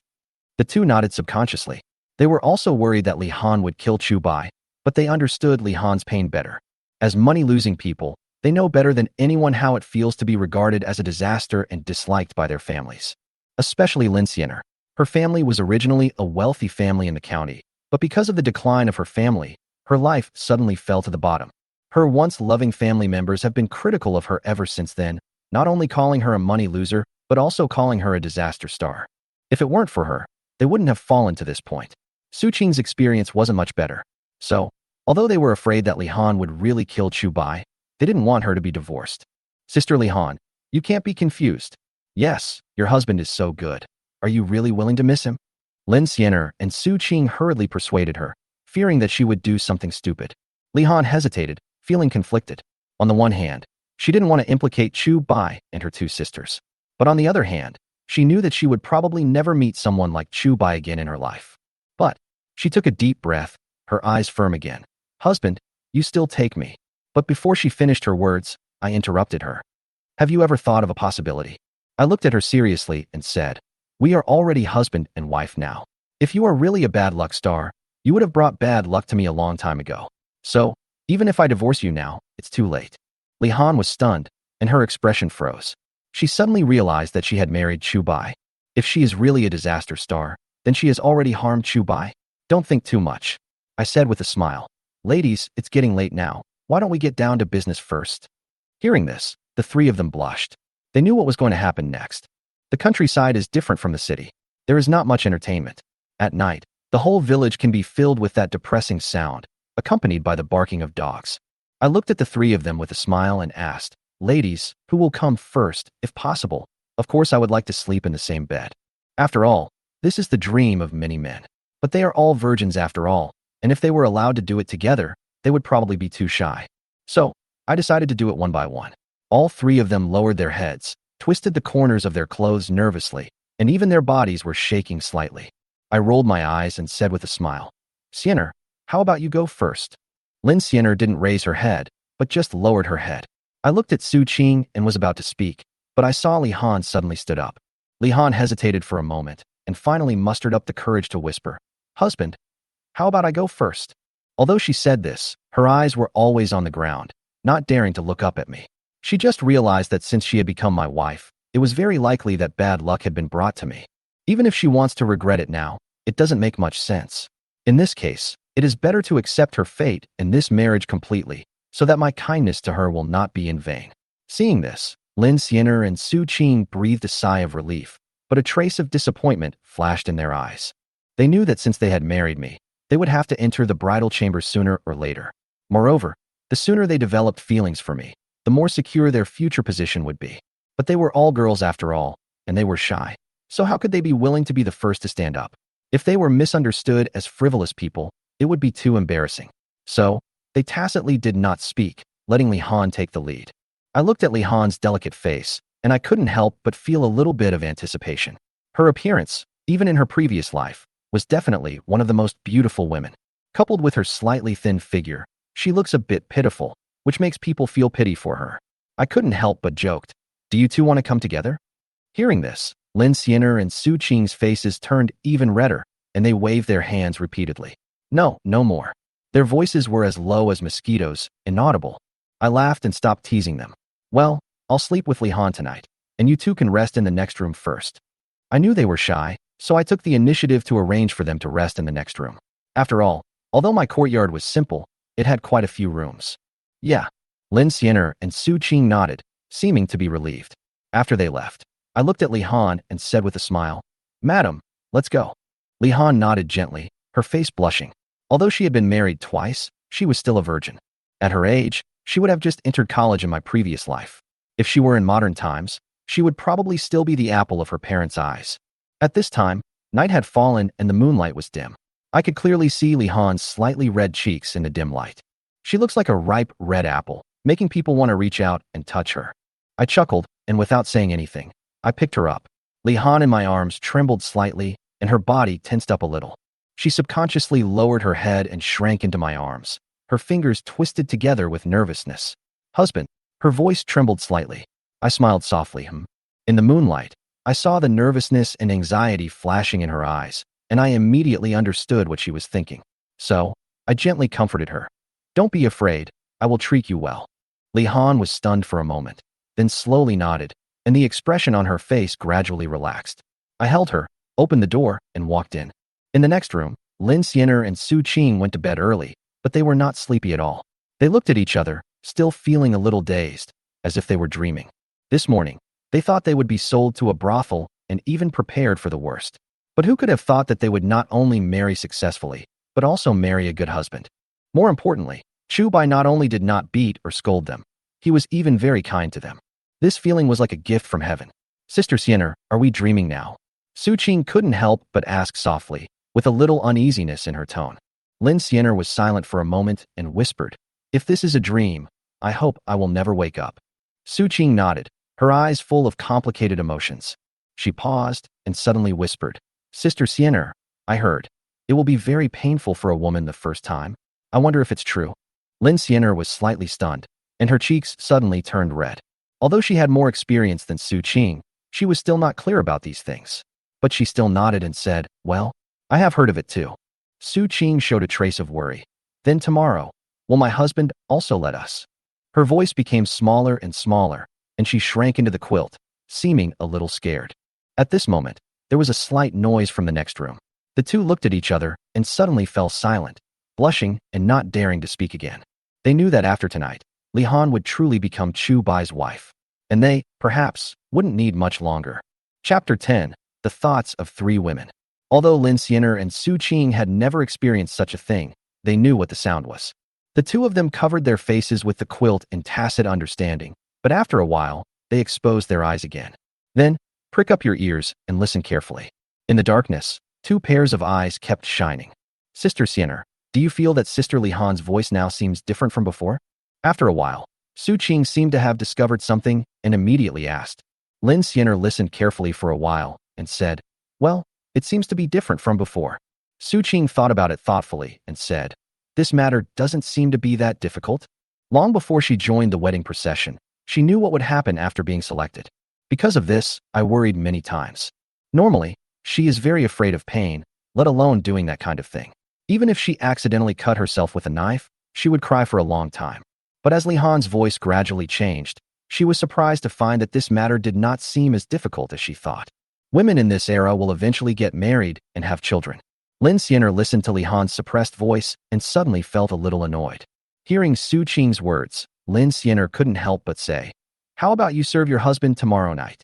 The two nodded subconsciously. They were also worried that Li Han would kill Chu Bai, but they understood Li Han's pain better. As money-losing people, they know better than anyone how it feels to be regarded as a disaster and disliked by their families. Especially Lin Xianer. Her family was originally a wealthy family in the county, but because of the decline of her family, her life suddenly fell to the bottom. Her once loving family members have been critical of her ever since then, not only calling her a money loser, but also calling her a disaster star. If it weren't for her, they wouldn't have fallen to this point. Su Qing's experience wasn't much better. So, although they were afraid that Li Han would really kill Chu Bai, they didn't want her to be divorced. "Sister Li Han, you can't be confused. Yes, your husband is so good. Are you really willing to miss him?" Lin Xianer and Su Qing hurriedly persuaded her, fearing that she would do something stupid. Li Han hesitated, feeling conflicted. On the one hand, she didn't want to implicate Chu Bai and her two sisters. But on the other hand, she knew that she would probably never meet someone like Chu Bai again in her life. But she took a deep breath, her eyes firm again. "Husband, you still take me." But before she finished her words, I interrupted her. "Have you ever thought of a possibility?" I looked at her seriously and said, "We are already husband and wife now. If you are really a bad luck star, you would have brought bad luck to me a long time ago. So, even if I divorce you now, it's too late." Li Han was stunned, and her expression froze. She suddenly realized that she had married Chu Bai. If she is really a disaster star, then she has already harmed Chu Bai. "Don't think too much," I said with a smile. "Ladies, it's getting late now. Why don't we get down to business first?" Hearing this, the three of them blushed. They knew what was going to happen next. The countryside is different from the city. There is not much entertainment. At night, the whole village can be filled with that depressing sound, accompanied by the barking of dogs. I looked at the three of them with a smile and asked, "Ladies, who will come first, if possible? Of course I would like to sleep in the same bed. After all, this is the dream of many men. But they are all virgins after all, and if they were allowed to do it together, they would probably be too shy. So, I decided to do it one by one." All three of them lowered their heads, twisted the corners of their clothes nervously, and even their bodies were shaking slightly. I rolled my eyes and said with a smile, "Xianer, how about you go first?" Lin Xianer didn't raise her head, but just lowered her head. I looked at Su Qing and was about to speak, but I saw Li Han suddenly stood up. Li Han hesitated for a moment, and finally mustered up the courage to whisper, "Husband, how about I go first?" Although she said this, her eyes were always on the ground, not daring to look up at me. She just realized that since she had become my wife, it was very likely that bad luck had been brought to me. Even if she wants to regret it now, it doesn't make much sense. In this case, it is better to accept her fate and this marriage completely, so that my kindness to her will not be in vain. Seeing this, Lin Xianer and Su Qing breathed a sigh of relief, but a trace of disappointment flashed in their eyes. They knew that since they had married me, they would have to enter the bridal chamber sooner or later. Moreover, the sooner they developed feelings for me, the more secure their future position would be. But they were all girls after all, and they were shy. So how could they be willing to be the first to stand up? If they were misunderstood as frivolous people, it would be too embarrassing. So, they tacitly did not speak, letting Li Han take the lead. I looked at Li Han's delicate face, and I couldn't help but feel a little bit of anticipation. Her appearance, even in her previous life, was definitely one of the most beautiful women. Coupled with her slightly thin figure, she looks a bit pitiful, which makes people feel pity for her. I couldn't help but joked, "Do you two want to come together?" Hearing this, Lin Xiener and Su Qing's faces turned even redder, and they waved their hands repeatedly. No, no more. Their voices were as low as mosquitoes, inaudible. I laughed and stopped teasing them. Well, I'll sleep with Li Han tonight, and you two can rest in the next room first. I knew they were shy, so I took the initiative to arrange for them to rest in the next room. After all, although my courtyard was simple, it had quite a few rooms. Yeah. Lin Xiener and Su Qing nodded, seeming to be relieved. After they left, I looked at Li Han and said with a smile, "Madam, let's go." Li Han nodded gently, her face blushing. Although she had been married twice, she was still a virgin. At her age, she would have just entered college in my previous life. If she were in modern times, she would probably still be the apple of her parents' eyes. At this time, night had fallen and the moonlight was dim. I could clearly see Li Han's slightly red cheeks in the dim light. She looks like a ripe red apple, making people want to reach out and touch her. I chuckled, and without saying anything, I picked her up. Li Han in my arms trembled slightly, and her body tensed up a little. She subconsciously lowered her head and shrank into my arms, her fingers twisted together with nervousness. "Husband." Her voice trembled slightly. I smiled softly. In the moonlight, I saw the nervousness and anxiety flashing in her eyes, and I immediately understood what she was thinking. So, I gently comforted her. "Don't be afraid, I will treat you well." Li Han was stunned for a moment, then slowly nodded, and the expression on her face gradually relaxed. I held her, opened the door, and walked in. In the next room, Lin Xiener and Su Qing went to bed early, but they were not sleepy at all. They looked at each other, still feeling a little dazed, as if they were dreaming. This morning, they thought they would be sold to a brothel and even prepared for the worst. But who could have thought that they would not only marry successfully, but also marry a good husband? More importantly, Chu Bai not only did not beat or scold them, he was even very kind to them. This feeling was like a gift from heaven. "Sister Xiener, are we dreaming now?" Su Qing couldn't help but ask softly, with a little uneasiness in her tone. Lin Xiener was silent for a moment and whispered, "If this is a dream, I hope I will never wake up." Su Qing nodded, her eyes full of complicated emotions. She paused and suddenly whispered, "Sister Xiener, I heard. It will be very painful for a woman the first time. I wonder if it's true." Lin Xiener was slightly stunned, and her cheeks suddenly turned red. Although she had more experience than Su Qing, she was still not clear about these things. But she still nodded and said, "Well, I have heard of it too." Su Qing showed a trace of worry. "Then tomorrow, will my husband also let us?" Her voice became smaller and smaller, and she shrank into the quilt, seeming a little scared. At this moment, there was a slight noise from the next room. The two looked at each other and suddenly fell silent, blushing and not daring to speak again. They knew that after tonight, Li Han would truly become Chu Bai's wife, and they, perhaps, wouldn't need much longer. Chapter 10. The Thoughts of Three Women. Although Lin Xiener and Su Qing had never experienced such a thing, they knew what the sound was. The two of them covered their faces with the quilt in tacit understanding, but after a while, they exposed their eyes again. Then, prick up your ears and listen carefully. In the darkness, two pairs of eyes kept shining. "Sister Xiener, do you feel that Sister Li Han's voice now seems different from before?" After a while, Su Qing seemed to have discovered something and immediately asked. Lin Xiener listened carefully for a while and said, "Well, it seems to be different from before." Su Qing thought about it thoughtfully and said, "This matter doesn't seem to be that difficult." Long before she joined the wedding procession, she knew what would happen after being selected. Because of this, I worried many times. Normally, she is very afraid of pain, let alone doing that kind of thing. Even if she accidentally cut herself with a knife, she would cry for a long time. But as Li Han's voice gradually changed, she was surprised to find that this matter did not seem as difficult as she thought. Women in this era will eventually get married and have children. Lin Xiener listened to Li Han's suppressed voice and suddenly felt a little annoyed. Hearing Su Qing's words, Lin Xiener couldn't help but say, "How about you serve your husband tomorrow night?"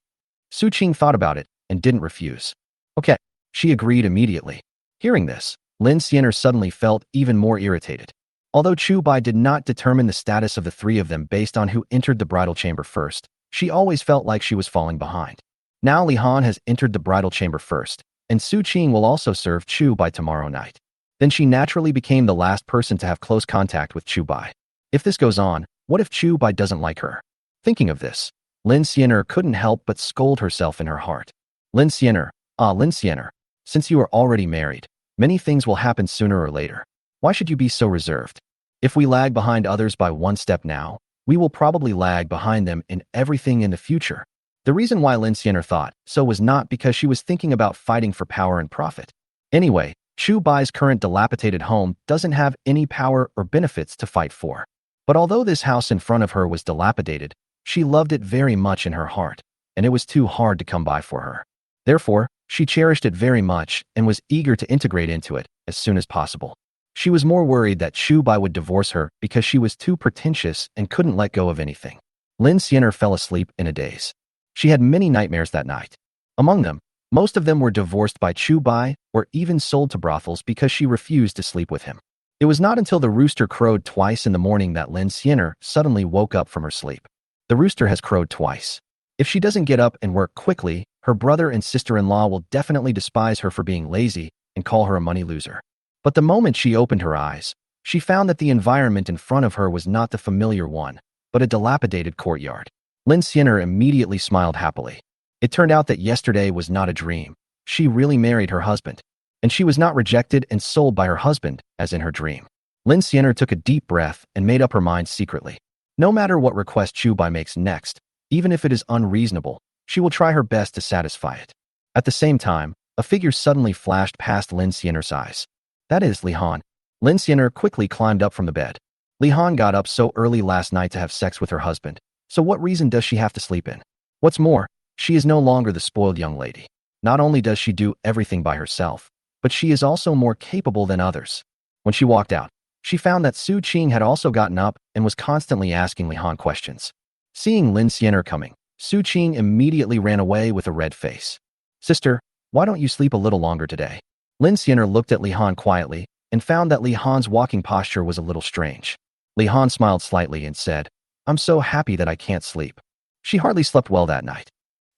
Su Qing thought about it and didn't refuse. "Okay," she agreed immediately. Hearing this, Lin Xiener suddenly felt even more irritated. Although Chu Bai did not determine the status of the three of them based on who entered the bridal chamber first, She always felt like she was falling behind. Now Li Han has entered the bridal chamber first, and Su Qing will also serve Chu Bai tomorrow night. Then she naturally became the last person to have close contact with Chu Bai. If this goes on, what if Chu Bai doesn't like her? Thinking of this, Lin Xianer couldn't help but scold herself in her heart. Lin Xianer, Lin Xianer, since you are already married, many things will happen sooner or later. Why should you be so reserved? If we lag behind others by one step now, we will probably lag behind them in everything in the future. The reason why Lin Xianer thought so was not because she was thinking about fighting for power and profit. Anyway, Chu Bai's current dilapidated home doesn't have any power or benefits to fight for. But although this house in front of her was dilapidated, she loved it very much in her heart, and it was too hard to come by for her. Therefore, she cherished it very much and was eager to integrate into it as soon as possible. She was more worried that Chu Bai would divorce her because she was too pretentious and couldn't let go of anything. Lin Xianer fell asleep in a daze. She had many nightmares that night. Among them, most of them were divorced by Chu Bai or even sold to brothels because she refused to sleep with him. It was not until the rooster crowed twice in the morning that Lin Xianer suddenly woke up from her sleep. The rooster has crowed twice. If she doesn't get up and work quickly, her brother and sister-in-law will definitely despise her for being lazy and call her a money loser. But the moment she opened her eyes, she found that the environment in front of her was not the familiar one, but a dilapidated courtyard. Lin Xianer immediately smiled happily. It turned out that yesterday was not a dream. She really married her husband, and she was not rejected and sold by her husband, as in her dream. Lin Xianer took a deep breath and made up her mind secretly. No matter what request Chu Bai makes next, even if it is unreasonable, she will try her best to satisfy it. At the same time, a figure suddenly flashed past Lin Xianer's eyes. That is Li Han. Lin Xianer quickly climbed up from the bed. Li Han got up so early last night to have sex with her husband, so what reason does she have to sleep in? What's more, she is no longer the spoiled young lady. Not only does she do everything by herself, but she is also more capable than others. When she walked out, she found that Su Qing had also gotten up and was constantly asking Li Han questions. Seeing Lin Xianer coming, Su Qing immediately ran away with a red face. Sister, why don't you sleep a little longer today? Lin Xianer looked at Li Han quietly and found that Li Han's walking posture was a little strange. Li Han smiled slightly and said, I'm so happy that I can't sleep. She hardly slept well that night.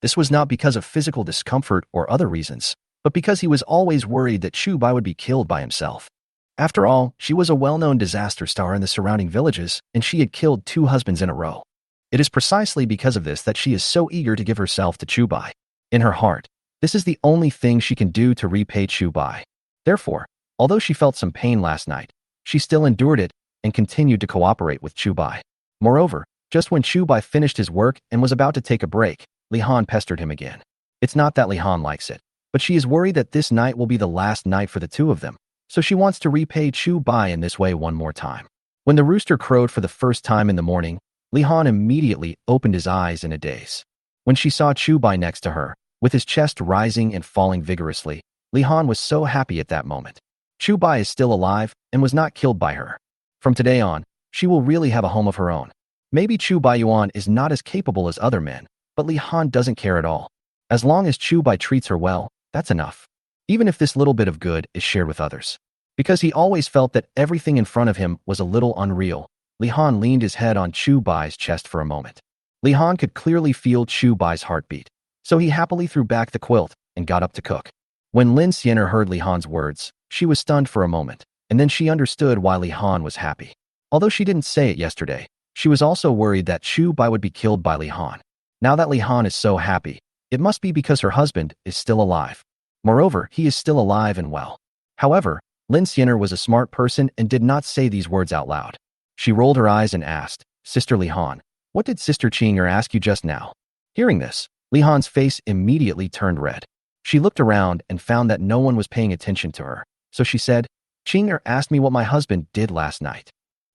This was not because of physical discomfort or other reasons, but because he was always worried that Chu Bai would be killed by himself. After all, she was a well-known disaster star in the surrounding villages, and she had killed 2 husbands in a row. It is precisely because of this that she is so eager to give herself to Chu Bai. In her heart, this is the only thing she can do to repay Chu Bai. Therefore, although she felt some pain last night, she still endured it and continued to cooperate with Chu Bai. Moreover, just when Chu Bai finished his work and was about to take a break, Li Han pestered him again. It's not that Li Han likes it, but she is worried that this night will be the last night for the 2 of them, so she wants to repay Chu Bai in this way one more time. When the rooster crowed for the first time in the morning, Li Han immediately opened his eyes in a daze. When she saw Chu Bai next to her, with his chest rising and falling vigorously, Li Han was so happy at that moment. Chu Bai is still alive and was not killed by her. From today on, she will really have a home of her own. Maybe Chu Bai Yuan is not as capable as other men, but Li Han doesn't care at all. As long as Chu Bai treats her well, that's enough. Even if this little bit of good is shared with others. Because he always felt that everything in front of him was a little unreal, Li Han leaned his head on Chu Bai's chest for a moment. Li Han could clearly feel Chu Bai's heartbeat, so he happily threw back the quilt and got up to cook. When Lin Xianer heard Li Han's words, she was stunned for a moment, and then she understood why Li Han was happy. Although she didn't say it yesterday, she was also worried that Chu Bai would be killed by Li Han. Now that Li Han is so happy, it must be because her husband is still alive. Moreover, he is still alive and well. However, Lin Xianer was a smart person and did not say these words out loud. She rolled her eyes and asked, Sister Li Han, what did Sister Qing ask you just now? Hearing this, Li Han's face immediately turned red. She looked around and found that no one was paying attention to her, so she said, Qing asked me what my husband did last night.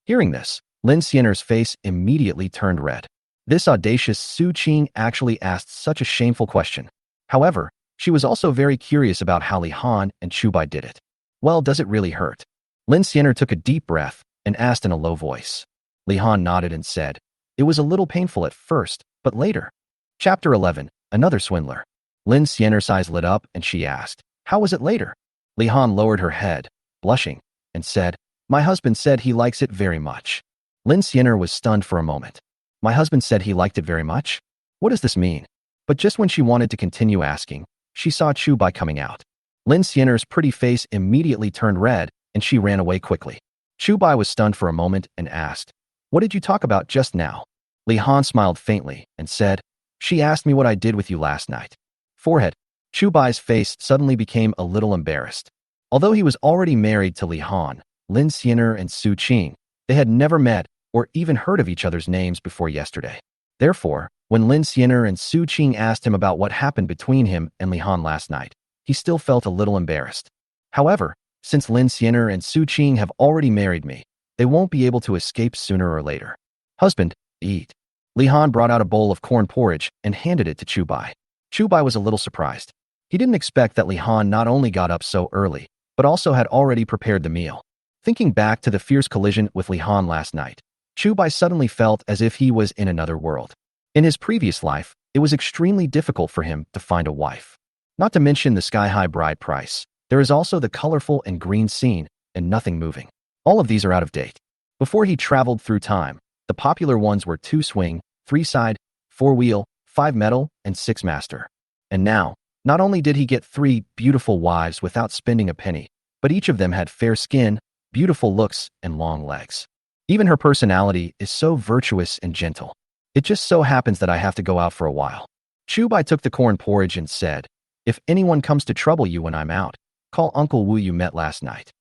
Hearing this, Lin Xianer's face immediately turned red. This audacious Su Qing actually asked such a shameful question. However, she was also very curious about how Li Han and Chu Bai did it. Well, does it really hurt? Lin Xianer took a deep breath and asked in a low voice. Li Han nodded and said, it was a little painful at first, but later. Chapter 11, Another Swindler. Lin Xianer's eyes lit up and she asked, how was it later? Li Han lowered her head, blushing, and said, my husband said he likes it very much. Lin Xianer was stunned for a moment. My husband said he liked it very much? What does this mean? But just when she wanted to continue asking, she saw Chu Bai coming out. Lin Xianer's pretty face immediately turned red, and she ran away quickly. Chu Bai was stunned for a moment and asked, "What did you talk about just now?" Li Han smiled faintly and said, "She asked me what I did with you last night." Forehead. Chu Bai's face suddenly became a little embarrassed. Although he was already married to Li Han, Lin Xianer and Su Qing, they had never met or even heard of each other's names before yesterday. Therefore, when Lin Xianer and Su Qing asked him about what happened between him and Li Han last night, he still felt a little embarrassed. However, since Lin Xianer and Su Qing have already married me, they won't be able to escape sooner or later. Husband, eat. Li Han brought out a bowl of corn porridge and handed it to Chu Bai. Chu Bai was a little surprised. He didn't expect that Li Han not only got up so early, but also had already prepared the meal. Thinking back to the fierce collision with Li Han last night, Chu Bai suddenly felt as if he was in another world. In his previous life, it was extremely difficult for him to find a wife. Not to mention the sky-high bride price, there is also the colorful and green scene and nothing moving. All of these are out of date. Before he traveled through time, the popular ones were 2-swing, 3-side, 4-wheel, 5-metal, and 6-master. And now, not only did he get 3 beautiful wives without spending a penny, but each of them had fair skin, beautiful looks, and long legs. Even her personality is so virtuous and gentle. It just so happens that I have to go out for a while. Chu Bai took the corn porridge and said, "If anyone comes to trouble you when I'm out, call Uncle Wu you met last night."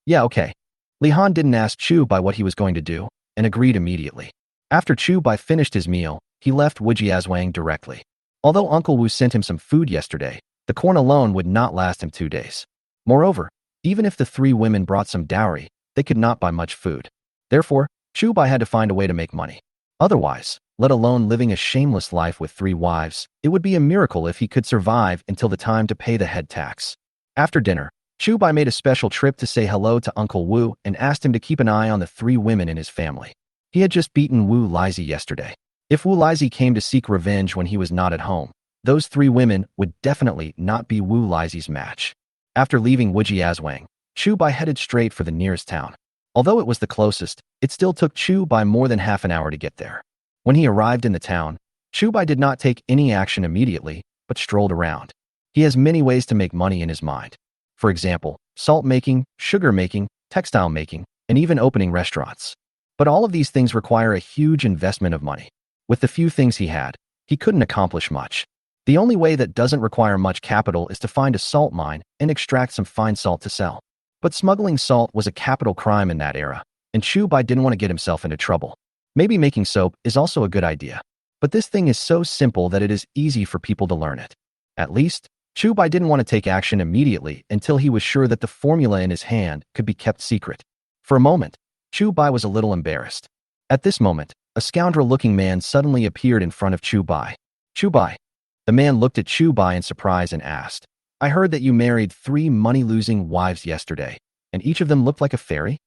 "Yeah, okay." Li Han didn't ask Chu Bai what he was going to do, and agreed immediately. After Chu Bai finished his meal, he left Wujiazwang directly. Although Uncle Wu sent him some food yesterday, the corn alone would not last him 2 days. Moreover, even if the 3 women brought some dowry, they could not buy much food. Therefore, Chu Bai had to find a way to make money. Otherwise, let alone living a shameless life with 3 wives, it would be a miracle if he could survive until the time to pay the head tax. After dinner, Chu Bai made a special trip to say hello to Uncle Wu and asked him to keep an eye on the 3 women in his family. He had just beaten Wu Lizhi yesterday. If Wu Lizhi came to seek revenge when he was not at home, those 3 women would definitely not be Wu Lizhi's match. After leaving Wujiazwang, Chu Bai headed straight for the nearest town. Although it was the closest, it still took Chu Bai more than half an hour to get there. When he arrived in the town, Chu Bai did not take any action immediately, but strolled around. He has many ways to make money in his mind. For example, salt making, sugar making, textile making, and even opening restaurants. But all of these things require a huge investment of money. With the few things he had, he couldn't accomplish much. The only way that doesn't require much capital is to find a salt mine and extract some fine salt to sell. But smuggling salt was a capital crime in that era, and Chu Bai didn't want to get himself into trouble. Maybe making soap is also a good idea. But this thing is so simple that it is easy for people to learn it. At least, Chu Bai didn't want to take action immediately until he was sure that the formula in his hand could be kept secret. For a moment, Chu Bai was a little embarrassed. At this moment, a scoundrel-looking man suddenly appeared in front of Chu Bai. "Chu Bai." The man looked at Chu Bai in surprise and asked, "I heard that you married 3 money-losing wives yesterday, and each of them looked like a fairy?"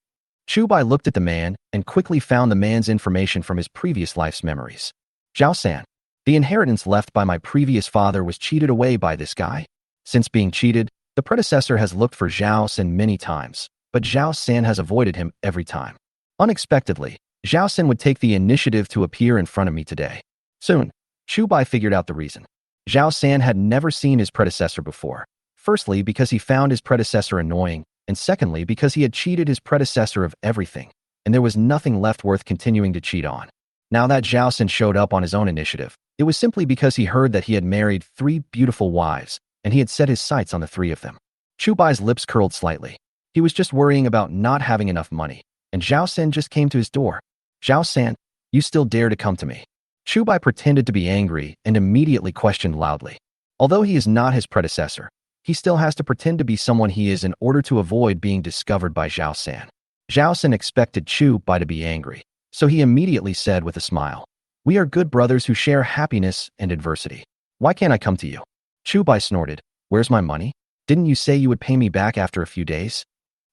Chu Bai looked at the man and quickly found the man's information from his previous life's memories. "Zhao San. The inheritance left by my previous father was cheated away by this guy. Since being cheated, the predecessor has looked for Zhao San many times, but Zhao San has avoided him every time. Unexpectedly, Zhao San would take the initiative to appear in front of me today. Soon, Chu Bai figured out the reason. Zhao San had never seen his predecessor before, firstly because he found his predecessor annoying, and secondly because he had cheated his predecessor of everything, and there was nothing left worth continuing to cheat on. Now that Zhao San showed up on his own initiative, it was simply because he heard that he had married 3 beautiful wives, and he had set his sights on the 3 of them. Chu Bai's lips curled slightly. He was just worrying about not having enough money, and Zhao San just came to his door. "Zhao San, you still dare to come to me?" Chu Bai pretended to be angry and immediately questioned loudly. Although he is not his predecessor, he still has to pretend to be someone he is in order to avoid being discovered by Zhao San. Zhao San expected Chu Bai to be angry, so he immediately said with a smile, "We are good brothers who share happiness and adversity. Why can't I come to you?" Chu Bai snorted, "Where's my money? Didn't you say you would pay me back after a few days?"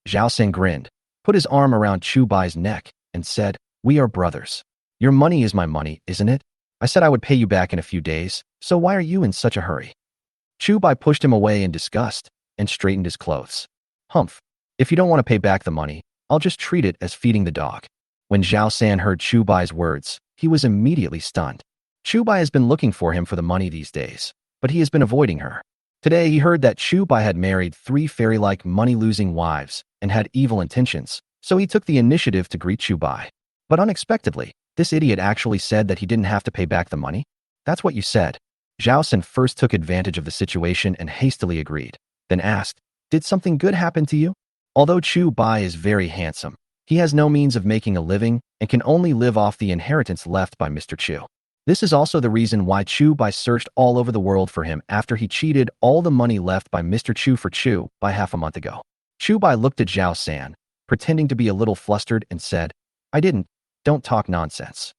Zhao San grinned, put his arm around Chu Bai's neck, and said, "We are brothers. Your money is my money, isn't it? I said I would pay you back in a few days, so why are you in such a hurry?" Chu Bai pushed him away in disgust and straightened his clothes. "Humph. If you don't want to pay back the money, I'll just treat it as feeding the dog." When Zhao San heard Chu Bai's words, he was immediately stunned. Chu Bai has been looking for him for the money these days, but he has been avoiding her. Today he heard that Chu Bai had married 3 fairy-like money-losing wives and had evil intentions, so he took the initiative to greet Chu Bai. But unexpectedly, this idiot actually said that he didn't have to pay back the money. That's what you said. Zhao San first took advantage of the situation and hastily agreed, then asked, "Did something good happen to you?" Although Chu Bai is very handsome, he has no means of making a living and can only live off the inheritance left by Mr. Chu. This is also the reason why Chu Bai searched all over the world for him after he cheated all the money left by Mr. Chu for Chu Bai half a month ago. Chu Bai looked at Zhao San, pretending to be a little flustered, and said, "Don't talk nonsense."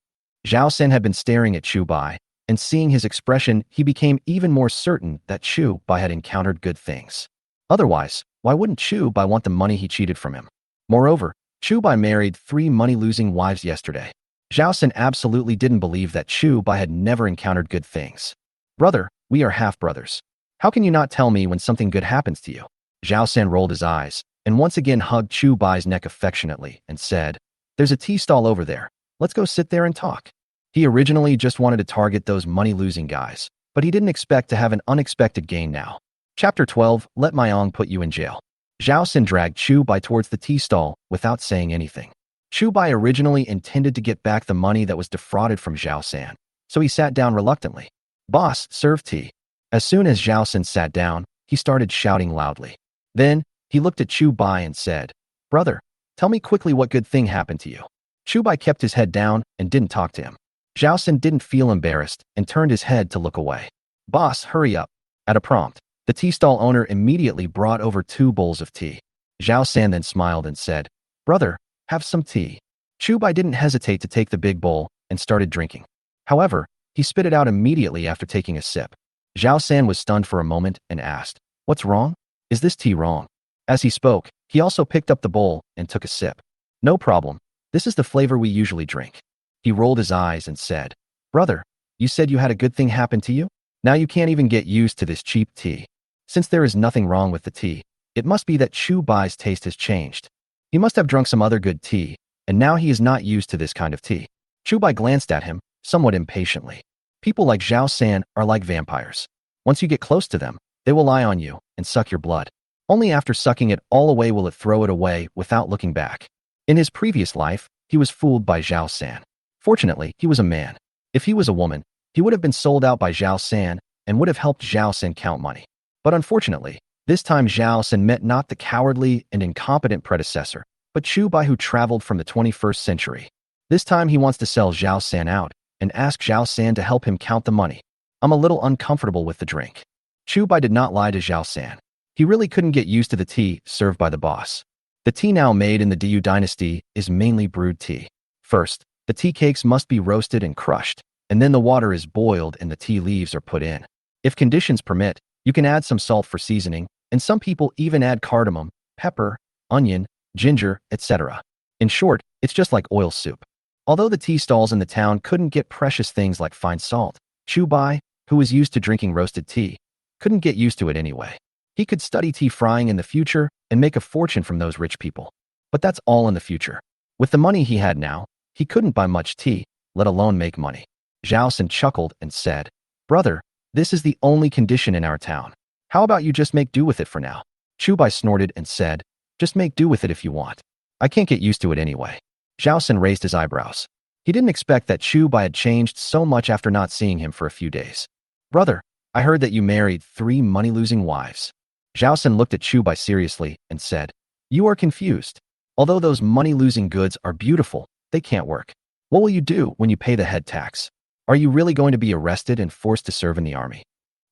Zhao San had been staring at Chu Bai, and seeing his expression, he became even more certain that Chu Bai had encountered good things. Otherwise, why wouldn't Chu Bai want the money he cheated from him? Moreover, Chu Bai married 3 money-losing wives yesterday. Zhao San absolutely didn't believe that Chu Bai had never encountered good things. "Brother, we are half-brothers. How can you not tell me when something good happens to you?" Zhao San rolled his eyes and once again hugged Chu Bai's neck affectionately and said, "There's a tea stall over there. Let's go sit there and talk." He originally just wanted to target those money-losing guys, but he didn't expect to have an unexpected gain now. Chapter 12, Let Myong Put You in Jail. Zhao San dragged Chu Bai towards the tea stall without saying anything. Chu Bai originally intended to get back the money that was defrauded from Zhao San, so he sat down reluctantly. "Boss, serve tea." As soon as Zhao San sat down, he started shouting loudly. Then, he looked at Chu Bai and said, "Brother, tell me quickly what good thing happened to you." Chu Bai kept his head down and didn't talk to him. Zhao San didn't feel embarrassed and turned his head to look away. "Boss, hurry up." At a prompt, the tea stall owner immediately brought over 2 bowls of tea. Zhao San then smiled and said, "Brother, have some tea." Chu Bai didn't hesitate to take the big bowl and started drinking. However, he spit it out immediately after taking a sip. Zhao San was stunned for a moment and asked, "What's wrong? Is this tea wrong?" As he spoke, he also picked up the bowl and took a sip. "No problem. This is the flavor we usually drink." He rolled his eyes and said, "Brother, you said you had a good thing happen to you? Now you can't even get used to this cheap tea. Since there is nothing wrong with the tea, it must be that Chu Bai's taste has changed. He must have drunk some other good tea, and now he is not used to this kind of tea." Chu Bai glanced at him, somewhat impatiently. People like Zhao San are like vampires. Once you get close to them, they will lie on you and suck your blood. Only after sucking it all away will it throw it away without looking back. In his previous life, he was fooled by Zhao San. Fortunately, he was a man. If he was a woman, he would have been sold out by Zhao San and would have helped Zhao San count money. But unfortunately, this time Zhao San met not the cowardly and incompetent predecessor, but Chu Bai, who traveled from the 21st century. This time he wants to sell Zhao San out and ask Zhao San to help him count the money. "I'm a little uncomfortable with the drink." Chu Bai did not lie to Zhao San. He really couldn't get used to the tea served by the boss. The tea now made in the Dayu dynasty is mainly brewed tea. First, the tea cakes must be roasted and crushed, and then the water is boiled and the tea leaves are put in. If conditions permit, you can add some salt for seasoning, and some people even add cardamom, pepper, onion, ginger, etc. In short, it's just like oil soup. Although the tea stalls in the town couldn't get precious things like fine salt, Chu Bai, who was used to drinking roasted tea, couldn't get used to it anyway. He could study tea frying in the future and make a fortune from those rich people. But that's all in the future. With the money he had now, he couldn't buy much tea, let alone make money. Zhao San chuckled and said, "Brother, this is the only condition in our town. How about you just make do with it for now?" Chu Bai snorted and said, "Just make do with it if you want. I can't get used to it anyway." Zhao San raised his eyebrows. He didn't expect that Chu Bai had changed so much after not seeing him for a few days. "Brother, I heard that you married 3 money-losing wives." Zhao San looked at Chu Bai seriously and said, "You are confused. Although those money-losing goods are beautiful, they can't work. What will you do when you pay the head tax? Are you really going to be arrested and forced to serve in the army?"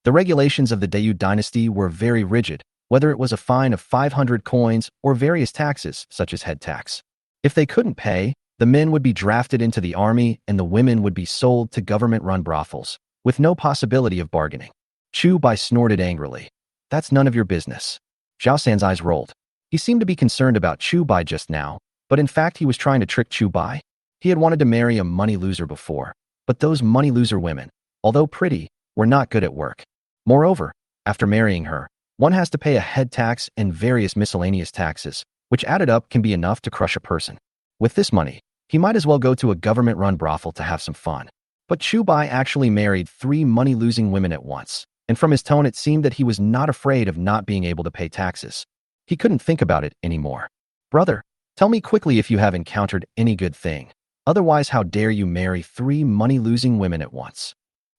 The regulations of the Dayu dynasty were very rigid, whether it was a fine of 500 coins or various taxes, such as head tax. If they couldn't pay, the men would be drafted into the army and the women would be sold to government-run brothels, with no possibility of bargaining. Chu Bai snorted angrily. "That's none of your business." Zhao San's eyes rolled. He seemed to be concerned about Chu Bai just now, but in fact he was trying to trick Chu Bai. He had wanted to marry a money loser before, but those money loser women, although pretty, were not good at work. Moreover, after marrying her, one has to pay a head tax and various miscellaneous taxes, which added up can be enough to crush a person. With this money, he might as well go to a government-run brothel to have some fun. But Chu Bai actually married 3 money-losing women at once, and from his tone it seemed that he was not afraid of not being able to pay taxes. He couldn't think about it anymore. Brother, tell me quickly if you have encountered any good thing. Otherwise, how dare you marry 3 money-losing women at once?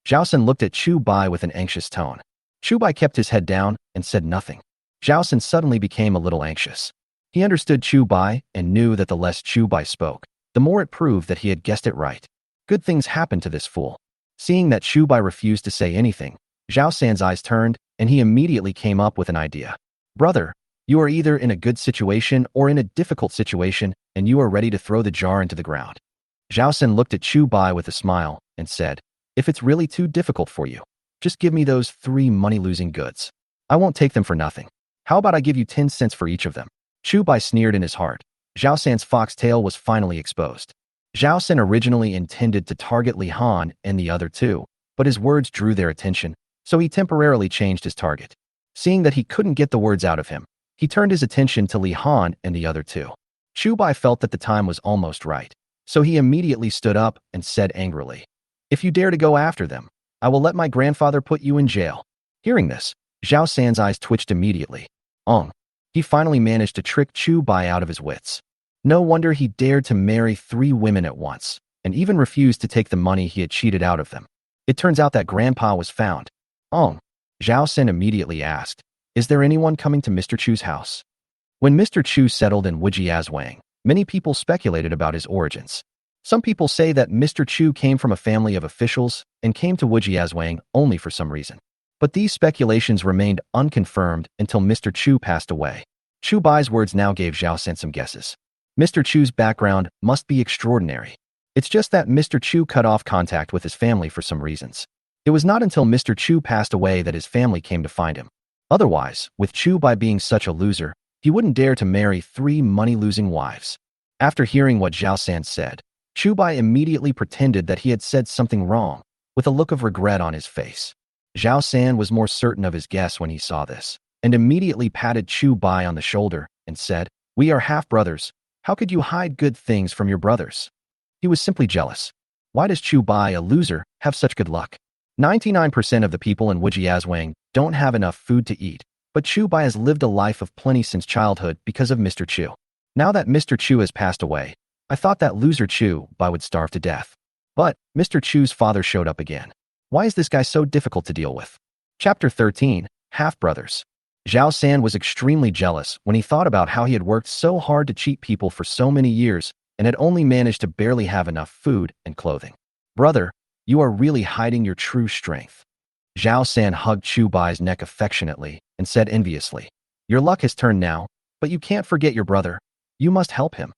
Zhao San looked at Chu Bai with an anxious tone. Chu Bai kept his head down and said nothing. Zhao San suddenly became a little anxious. He understood Chu Bai and knew that the less Chu Bai spoke, the more it proved that he had guessed it right. Good things happened to this fool. Seeing that Chu Bai refused to say anything, Zhao San's eyes turned, and he immediately came up with an idea. Brother, you are either in a good situation or in a difficult situation, and you are ready to throw the jar into the ground. Zhao San looked at Chu Bai with a smile and said, if it's really too difficult for you, just give me those 3 money-losing goods. I won't take them for nothing. How about I give you 10 cents for each of them? Chu Bai sneered in his heart. Zhao San's foxtail was finally exposed. Zhao San originally intended to target Li Han and the other 2, but his words drew their attention, so he temporarily changed his target. Seeing that he couldn't get the words out of him, he turned his attention to Li Han and the other 2. Chu Bai felt that the time was almost right, so he immediately stood up and said angrily, if you dare to go after them, I will let my grandfather put you in jail. Hearing this, Zhao San's eyes twitched immediately. He finally managed to trick Chu Bai out of his wits. No wonder he dared to marry 3 women at once, and even refused to take the money he had cheated out of them. It turns out that Grandpa was found. Zhao San immediately asked, is there anyone coming to Mr. Chu's house? When Mr. Chu settled in Wujiazwang, many people speculated about his origins. Some people say that Mr. Chu came from a family of officials and came to Wujiazwang only for some reason. But these speculations remained unconfirmed until Mr. Chu passed away. Chu Bai's words now gave Zhao San some guesses. Mr. Chu's background must be extraordinary. It's just that Mr. Chu cut off contact with his family for some reasons. It was not until Mr. Chu passed away that his family came to find him. Otherwise, with Chu Bai being such a loser, he wouldn't dare to marry 3 money-losing wives. After hearing what Zhao San said, Chu Bai immediately pretended that he had said something wrong, with a look of regret on his face. Zhao San was more certain of his guess when he saw this, and immediately patted Chu Bai on the shoulder and said, we are half-brothers. How could you hide good things from your brothers? He was simply jealous. Why does Chu Bai, a loser, have such good luck? 99% of the people in Wujiazwang don't have enough food to eat, but Chu Bai has lived a life of plenty since childhood because of Mr. Chu. Now that Mr. Chu has passed away, I thought that loser Chu Bai would starve to death. But Mr. Chu's father showed up again. Why is this guy so difficult to deal with? Chapter 13, Half-Brothers. Zhao San was extremely jealous when he thought about how he had worked so hard to cheat people for so many years and had only managed to barely have enough food and clothing. Brother, you are really hiding your true strength. Zhao San hugged Chu Bai's neck affectionately and said enviously, your luck has turned now, but you can't forget your brother. You must help him.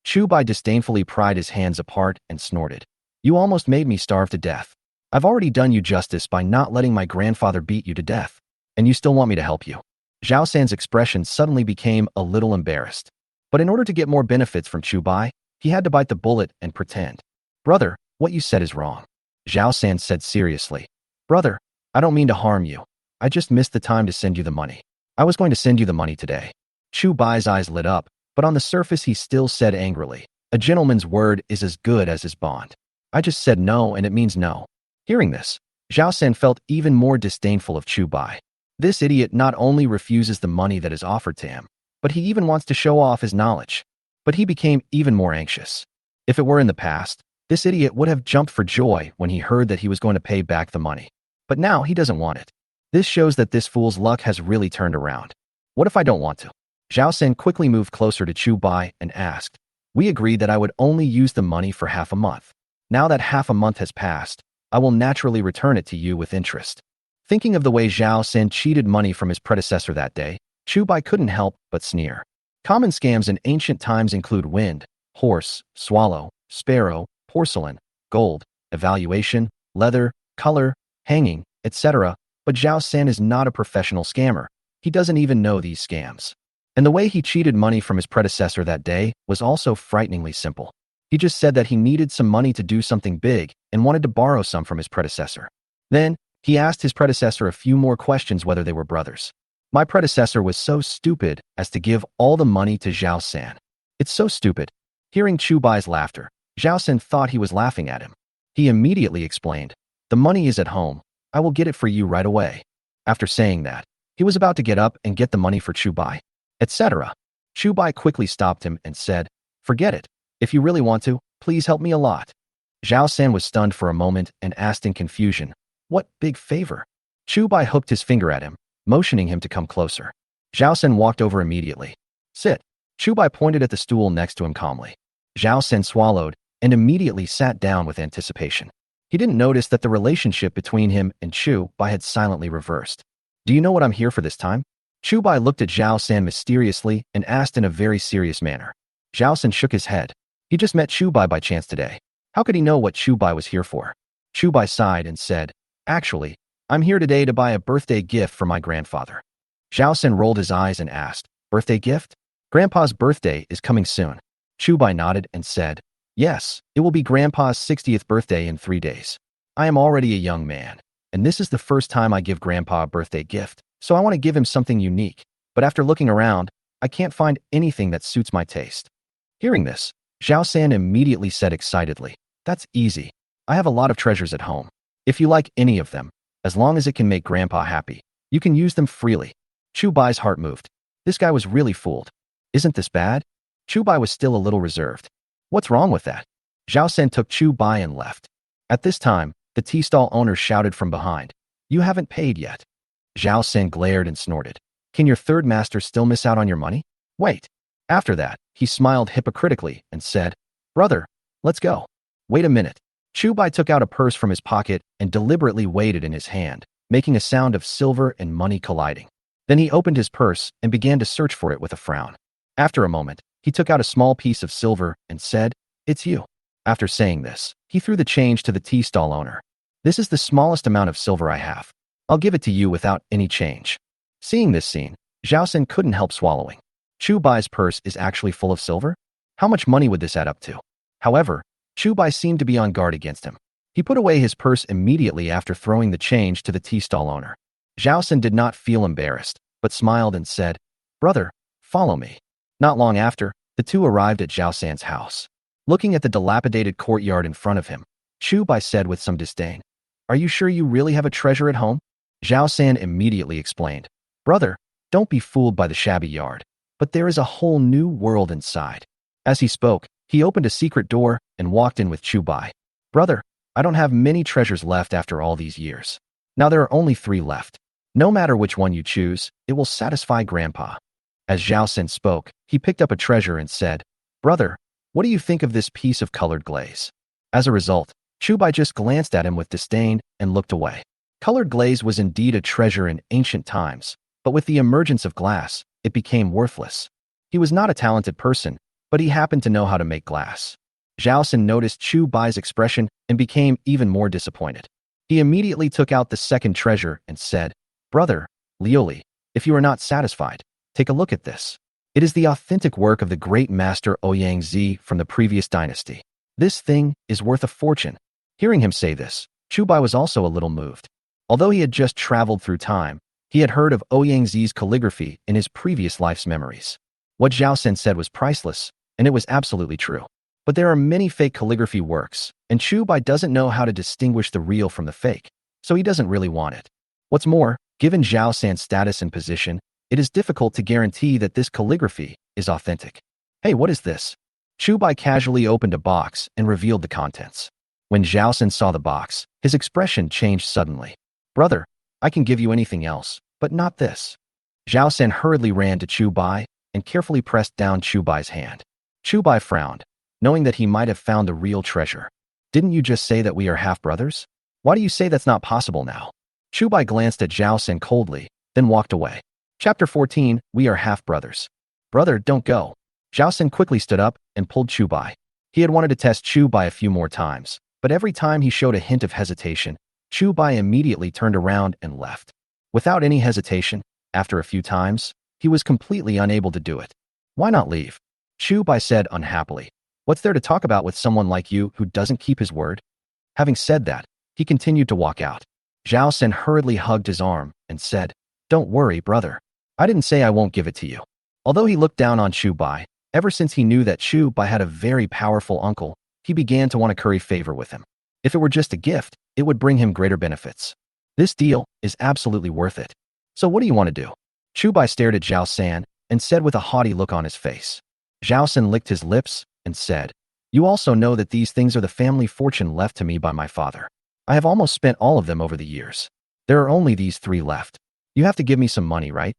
Chu Bai disdainfully pried his hands apart and snorted. You almost made me starve to death. I've already done you justice by not letting my grandfather beat you to death. And you still want me to help you? Zhao San's expression suddenly became a little embarrassed. But in order to get more benefits from Chu Bai, he had to bite the bullet and pretend. Brother, what you said is wrong. Zhao San said seriously. Brother, I don't mean to harm you. I just missed the time to send you the money. I was going to send you the money today. Chu Bai's eyes lit up, but on the surface he still said angrily, a gentleman's word is as good as his bond. I just said no and it means no. Hearing this, Zhao San felt even more disdainful of Chu Bai. This idiot not only refuses the money that is offered to him, but he even wants to show off his knowledge. But he became even more anxious. If it were in the past, this idiot would have jumped for joy when he heard that he was going to pay back the money. But now he doesn't want it. This shows that this fool's luck has really turned around. What if I don't want to? Zhao San quickly moved closer to Chu Bai and asked, we agreed that I would only use the money for half a month. Now that half a month has passed, I will naturally return it to you with interest. Thinking of the way Zhao San cheated money from his predecessor that day, Chu Bai couldn't help but sneer. Common scams in ancient times include wind, horse, swallow, sparrow, porcelain, gold, evaluation, leather, color, hanging, etc. But Zhao San is not a professional scammer. He doesn't even know these scams. And the way he cheated money from his predecessor that day was also frighteningly simple. He just said that he needed some money to do something big and wanted to borrow some from his predecessor. Then, he asked his predecessor a few more questions whether they were brothers. My predecessor was so stupid as to give all the money to Zhao San. It's so stupid. Hearing Chu Bai's laughter, Zhao San thought he was laughing at him. He immediately explained, "The money is at home. I will get it for you right away." After saying that, he was about to get up and get the money for Chu Bai, etc. Chu Bai quickly stopped him and said, "Forget it. If you really want to, please help me a lot." Zhao San was stunned for a moment and asked in confusion, "What big favor?" Chu Bai hooked his finger at him, motioning him to come closer. Zhao San walked over immediately. "Sit." Chu Bai pointed at the stool next to him calmly. Zhao San swallowed and immediately sat down with anticipation. He didn't notice that the relationship between him and Chu Bai had silently reversed. "Do you know what I'm here for this time?" Chu Bai looked at Zhao San mysteriously and asked in a very serious manner. Zhao San shook his head. He just met Chu Bai by chance today. How could he know what Chu Bai was here for? Chu Bai sighed and said, "Actually, I'm here today to buy a birthday gift for my grandfather." Zhao San rolled his eyes and asked, "Birthday gift? Grandpa's birthday is coming soon." Chu Bai nodded and said, "Yes, it will be Grandpa's 60th birthday in 3 days. I am already a young man, and this is the first time I give Grandpa a birthday gift, so I want to give him something unique. But after looking around, I can't find anything that suits my taste." Hearing this, Zhao San immediately said excitedly, "That's easy. I have a lot of treasures at home. If you like any of them, as long as it can make Grandpa happy, you can use them freely." Chu Bai's heart moved. This guy was really fooled. Isn't this bad? Chu Bai was still a little reserved. What's wrong with that? Zhao San took Chu Bai and left. At this time, the tea stall owner shouted from behind, "You haven't paid yet." Zhao San glared and snorted. "Can your third master still miss out on your money? Wait." After that, he smiled hypocritically and said, "Brother, let's go." "Wait a minute." Chu Bai took out a purse from his pocket and deliberately weighed it in his hand, making a sound of silver and money colliding. Then he opened his purse and began to search for it with a frown. After a moment, he took out a small piece of silver and said, "It's you." After saying this, he threw the change to the tea stall owner. "This is the smallest amount of silver I have. I'll give it to you without any change." Seeing this scene, Zhao San couldn't help swallowing. Chu Bai's purse is actually full of silver? How much money would this add up to? However, Chu Bai seemed to be on guard against him. He put away his purse immediately after throwing the change to the tea stall owner. Zhao San did not feel embarrassed, but smiled and said, "Brother, follow me." Not long after, the two arrived at Zhao San's house. Looking at the dilapidated courtyard in front of him, Chu Bai said with some disdain, "Are you sure you really have a treasure at home?" Zhao San immediately explained, "Brother, don't be fooled by the shabby yard, but there is a whole new world inside." As he spoke, he opened a secret door and walked in with Chu Bai. "Brother, I don't have many treasures left after all these years. Now there are only 3 left. No matter which one you choose, it will satisfy Grandpa." As Zhao San spoke, he picked up a treasure and said, "Brother, what do you think of this piece of colored glaze?" As a result, Chu Bai just glanced at him with disdain and looked away. Colored glaze was indeed a treasure in ancient times, but with the emergence of glass, it became worthless. He was not a talented person, but he happened to know how to make glass. Zhao San noticed Chu Bai's expression and became even more disappointed. He immediately took out the second treasure and said, "Brother, Liuli, if you are not satisfied, take a look at this. It is the authentic work of the great master Ouyang Zi from the previous dynasty. This thing is worth a fortune." Hearing him say this, Chu Bai was also a little moved. Although he had just traveled through time, he had heard of Ouyang Zi's calligraphy in his previous life's memories. What Zhao San said was priceless, and it was absolutely true. But there are many fake calligraphy works, and Chu Bai doesn't know how to distinguish the real from the fake, so he doesn't really want it. What's more, given Zhao San's status and position, it is difficult to guarantee that this calligraphy is authentic. "Hey, what is this?" Chu Bai casually opened a box and revealed the contents. When Zhao San saw the box, his expression changed suddenly. "Brother, I can give you anything else, but not this." Zhao San hurriedly ran to Chu Bai and carefully pressed down Chu Bai's hand. Chu Bai frowned, knowing that he might have found the real treasure. "Didn't you just say that we are half-brothers? Why do you say that's not possible now?" Chu Bai glanced at Zhao San coldly, then walked away. Chapter 14, We Are Half-Brothers. "Brother, don't go." Zhao San quickly stood up and pulled Chu Bai. He had wanted to test Chu Bai a few more times, but every time he showed a hint of hesitation, Chu Bai immediately turned around and left. Without any hesitation, after a few times, he was completely unable to do it. "Why not leave?" Chu Bai said unhappily. "What's there to talk about with someone like you who doesn't keep his word?" Having said that, he continued to walk out. Zhao San hurriedly hugged his arm and said, "Don't worry, brother. I didn't say I won't give it to you." Although he looked down on Chu Bai, ever since he knew that Chu Bai had a very powerful uncle, he began to want to curry favor with him. If it were just a gift, it would bring him greater benefits. This deal is absolutely worth it. So what do you want to do? Chu Bai stared at Zhao San and said with a haughty look on his face. Zhao San licked his lips and said, "You also know that these things are the family fortune left to me by my father. I have almost spent all of them over the years. There are only these 3 left. You have to give me some money, right?"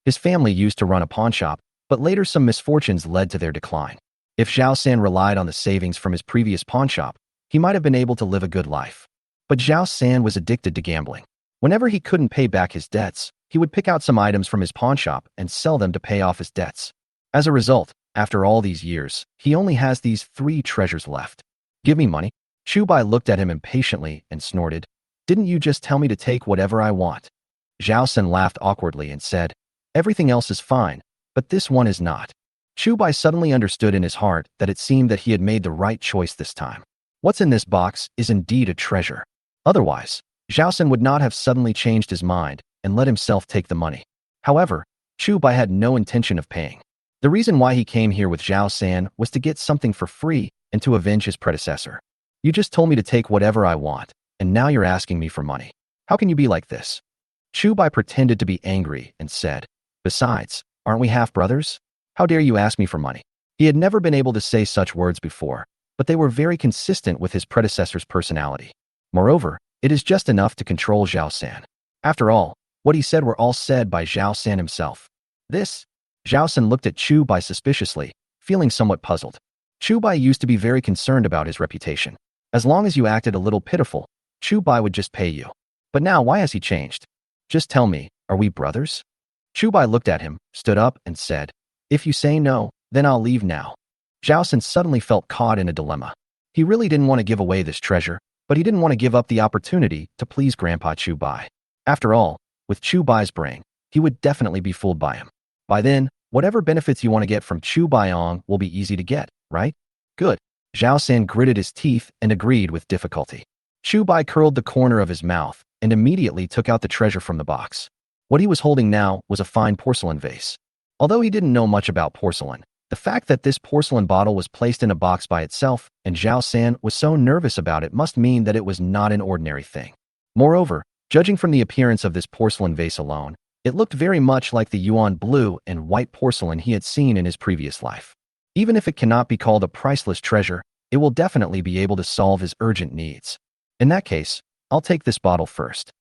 His family used to run a pawn shop, but later some misfortunes led to their decline. If Zhao San relied on the savings from his previous pawn shop, he might have been able to live a good life. But Zhao San was addicted to gambling. Whenever he couldn't pay back his debts, he would pick out some items from his pawn shop and sell them to pay off his debts. As a result, after all these years, he only has these 3 treasures left. "Give me money." Chu Bai looked at him impatiently and snorted. "Didn't you just tell me to take whatever I want?" Zhao San laughed awkwardly and said, "Everything else is fine, but this one is not." Chu Bai suddenly understood in his heart that it seemed that he had made the right choice this time. What's in this box is indeed a treasure. Otherwise, Zhao San would not have suddenly changed his mind and let himself take the money. However, Chu Bai had no intention of paying. The reason why he came here with Zhao San was to get something for free and to avenge his predecessor. "You just told me to take whatever I want, and now you're asking me for money. How can you be like this?" Chu Bai pretended to be angry and said, "Besides, aren't we half-brothers? How dare you ask me for money?" He had never been able to say such words before, but they were very consistent with his predecessor's personality. Moreover, it is just enough to control Zhao San. After all, what he said were all said by Zhao San himself. This? Zhao San looked at Chu Bai suspiciously, feeling somewhat puzzled. Chu Bai used to be very concerned about his reputation. As long as you acted a little pitiful, Chu Bai would just pay you. But now why has he changed? "Just tell me, are we brothers?" Chu Bai looked at him, stood up, and said, "If you say no, then I'll leave now." Zhao San suddenly felt caught in a dilemma. He really didn't want to give away this treasure, but he didn't want to give up the opportunity to please Grandpa Chu Bai. After all, with Chu Bai's brain, he would definitely be fooled by him. By then, whatever benefits you want to get from Chu Baiong will be easy to get, right? Good. Zhao San gritted his teeth and agreed with difficulty. Chu Bai curled the corner of his mouth and immediately took out the treasure from the box. What he was holding now was a fine porcelain vase. Although he didn't know much about porcelain, the fact that this porcelain bottle was placed in a box by itself and Zhao San was so nervous about it must mean that it was not an ordinary thing. Moreover, judging from the appearance of this porcelain vase alone, it looked very much like the yuan blue and white porcelain he had seen in his previous life. Even if it cannot be called a priceless treasure, it will definitely be able to solve his urgent needs. In that case, I'll take this bottle first.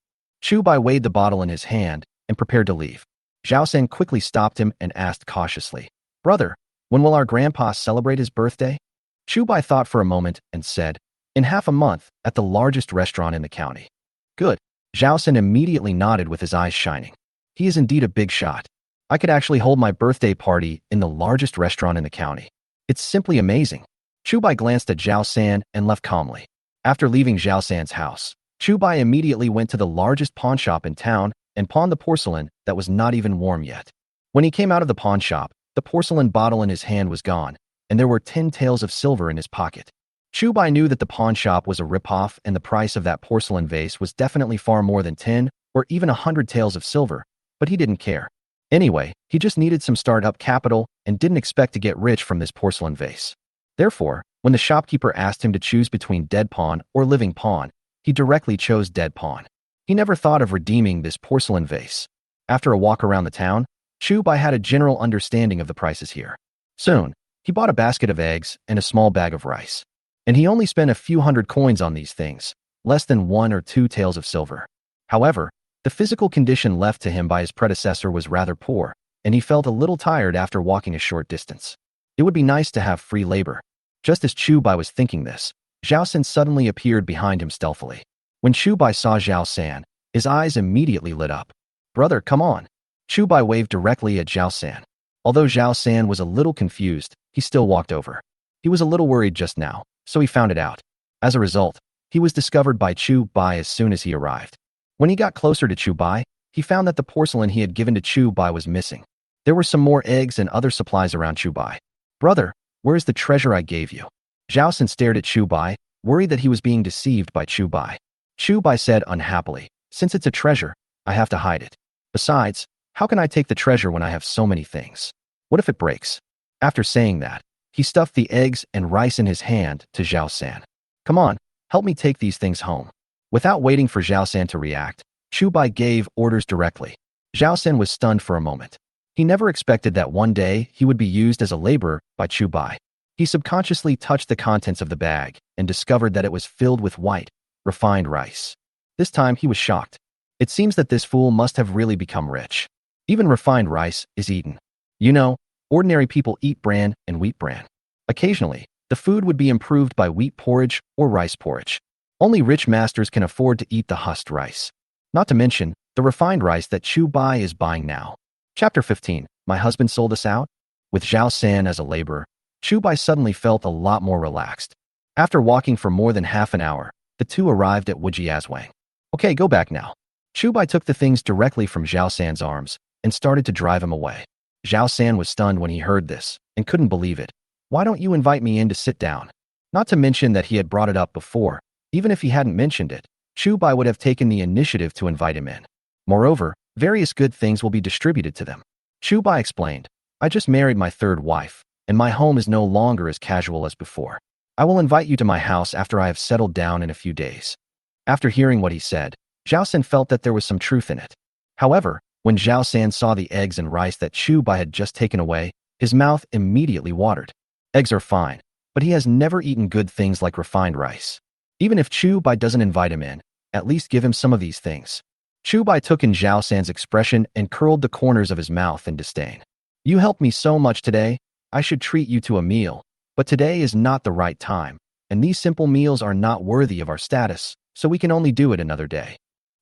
Chu Bai weighed the bottle in his hand and prepared to leave. Zhao San quickly stopped him and asked cautiously, "Brother, when will our grandpa celebrate his birthday?" Chu Bai thought for a moment and said, "In half a month, at the largest restaurant in the county." "Good." Zhao San immediately nodded with his eyes shining. He is indeed a big shot. I could actually hold my birthday party in the largest restaurant in the county. It's simply amazing. Chu Bai glanced at Zhao San and left calmly. After leaving Zhao San's house, Chu Bai immediately went to the largest pawn shop in town and pawned the porcelain that was not even warm yet. When he came out of the pawn shop, the porcelain bottle in his hand was gone, and there were 10 taels of silver in his pocket. Chu Bai knew that the pawn shop was a ripoff and the price of that porcelain vase was definitely far more than 10 or even 100 taels of silver, but he didn't care. Anyway, he just needed some startup capital and didn't expect to get rich from this porcelain vase. Therefore, when the shopkeeper asked him to choose between dead pawn or living pawn, he directly chose dead pawn. He never thought of redeeming this porcelain vase. After a walk around the town, Chu Bai had a general understanding of the prices here. Soon, he bought a basket of eggs and a small bag of rice. And he only spent a few hundred coins on these things, less than 1 or 2 taels of silver. However, the physical condition left to him by his predecessor was rather poor, and he felt a little tired after walking a short distance. It would be nice to have free labor. Just as Chu Bai was thinking this, Zhao San suddenly appeared behind him stealthily. When Chu Bai saw Zhao San, his eyes immediately lit up. "Brother, come on." Chu Bai waved directly at Zhao San. Although Zhao San was a little confused, he still walked over. He was a little worried just now, so he found it out. As a result, he was discovered by Chu Bai as soon as he arrived. When he got closer to Chu Bai, he found that the porcelain he had given to Chu Bai was missing. There were some more eggs and other supplies around Chu Bai. "Brother, where is the treasure I gave you?" Zhao San stared at Chu Bai, worried that he was being deceived by Chu Bai. Chu Bai said unhappily, "Since it's a treasure, I have to hide it. Besides, how can I take the treasure when I have so many things? What if it breaks?" After saying that, he stuffed the eggs and rice in his hand to Zhao San. "Come on, Help me take these things home. Without waiting for Zhao San to react, Chu Bai gave orders directly. Zhao San was stunned for a moment. He never expected that one day he would be used as a laborer by Chu Bai. He subconsciously touched the contents of the bag and discovered that it was filled with white, refined rice. This time he was shocked. It seems that this fool must have really become rich. Even refined rice is eaten. You know, ordinary people eat bran and wheat bran. Occasionally, the food would be improved by wheat porridge or rice porridge. Only rich masters can afford to eat the husked rice. Not to mention, the refined rice that Chu Bai is buying now. Chapter 15. My husband sold us out? With Zhao San as a laborer, Chu Bai suddenly felt a lot more relaxed. After walking for more than half an hour, the two arrived at Wujiazwang. Okay, go back now. Chu Bai took the things directly from Zhao San's arms and started to drive him away. Zhao San was stunned when he heard this and couldn't believe it. Why don't you invite me in to sit down? Not to mention that he had brought it up before. Even if he hadn't mentioned it, Chu Bai would have taken the initiative to invite him in. Moreover, various good things will be distributed to them. Chu Bai explained, I just married my third wife, and my home is no longer as casual as before. I will invite you to my house after I have settled down in a few days. After hearing what he said, Zhao San felt that there was some truth in it. However, when Zhao San saw the eggs and rice that Chu Bai had just taken away, his mouth immediately watered. Eggs are fine, but he has never eaten good things like refined rice. Even if Chu Bai doesn't invite him in, at least give him some of these things. Chu Bai took in Zhao San's expression and curled the corners of his mouth in disdain. You helped me so much today, I should treat you to a meal, but today is not the right time, and these simple meals are not worthy of our status, so we can only do it another day.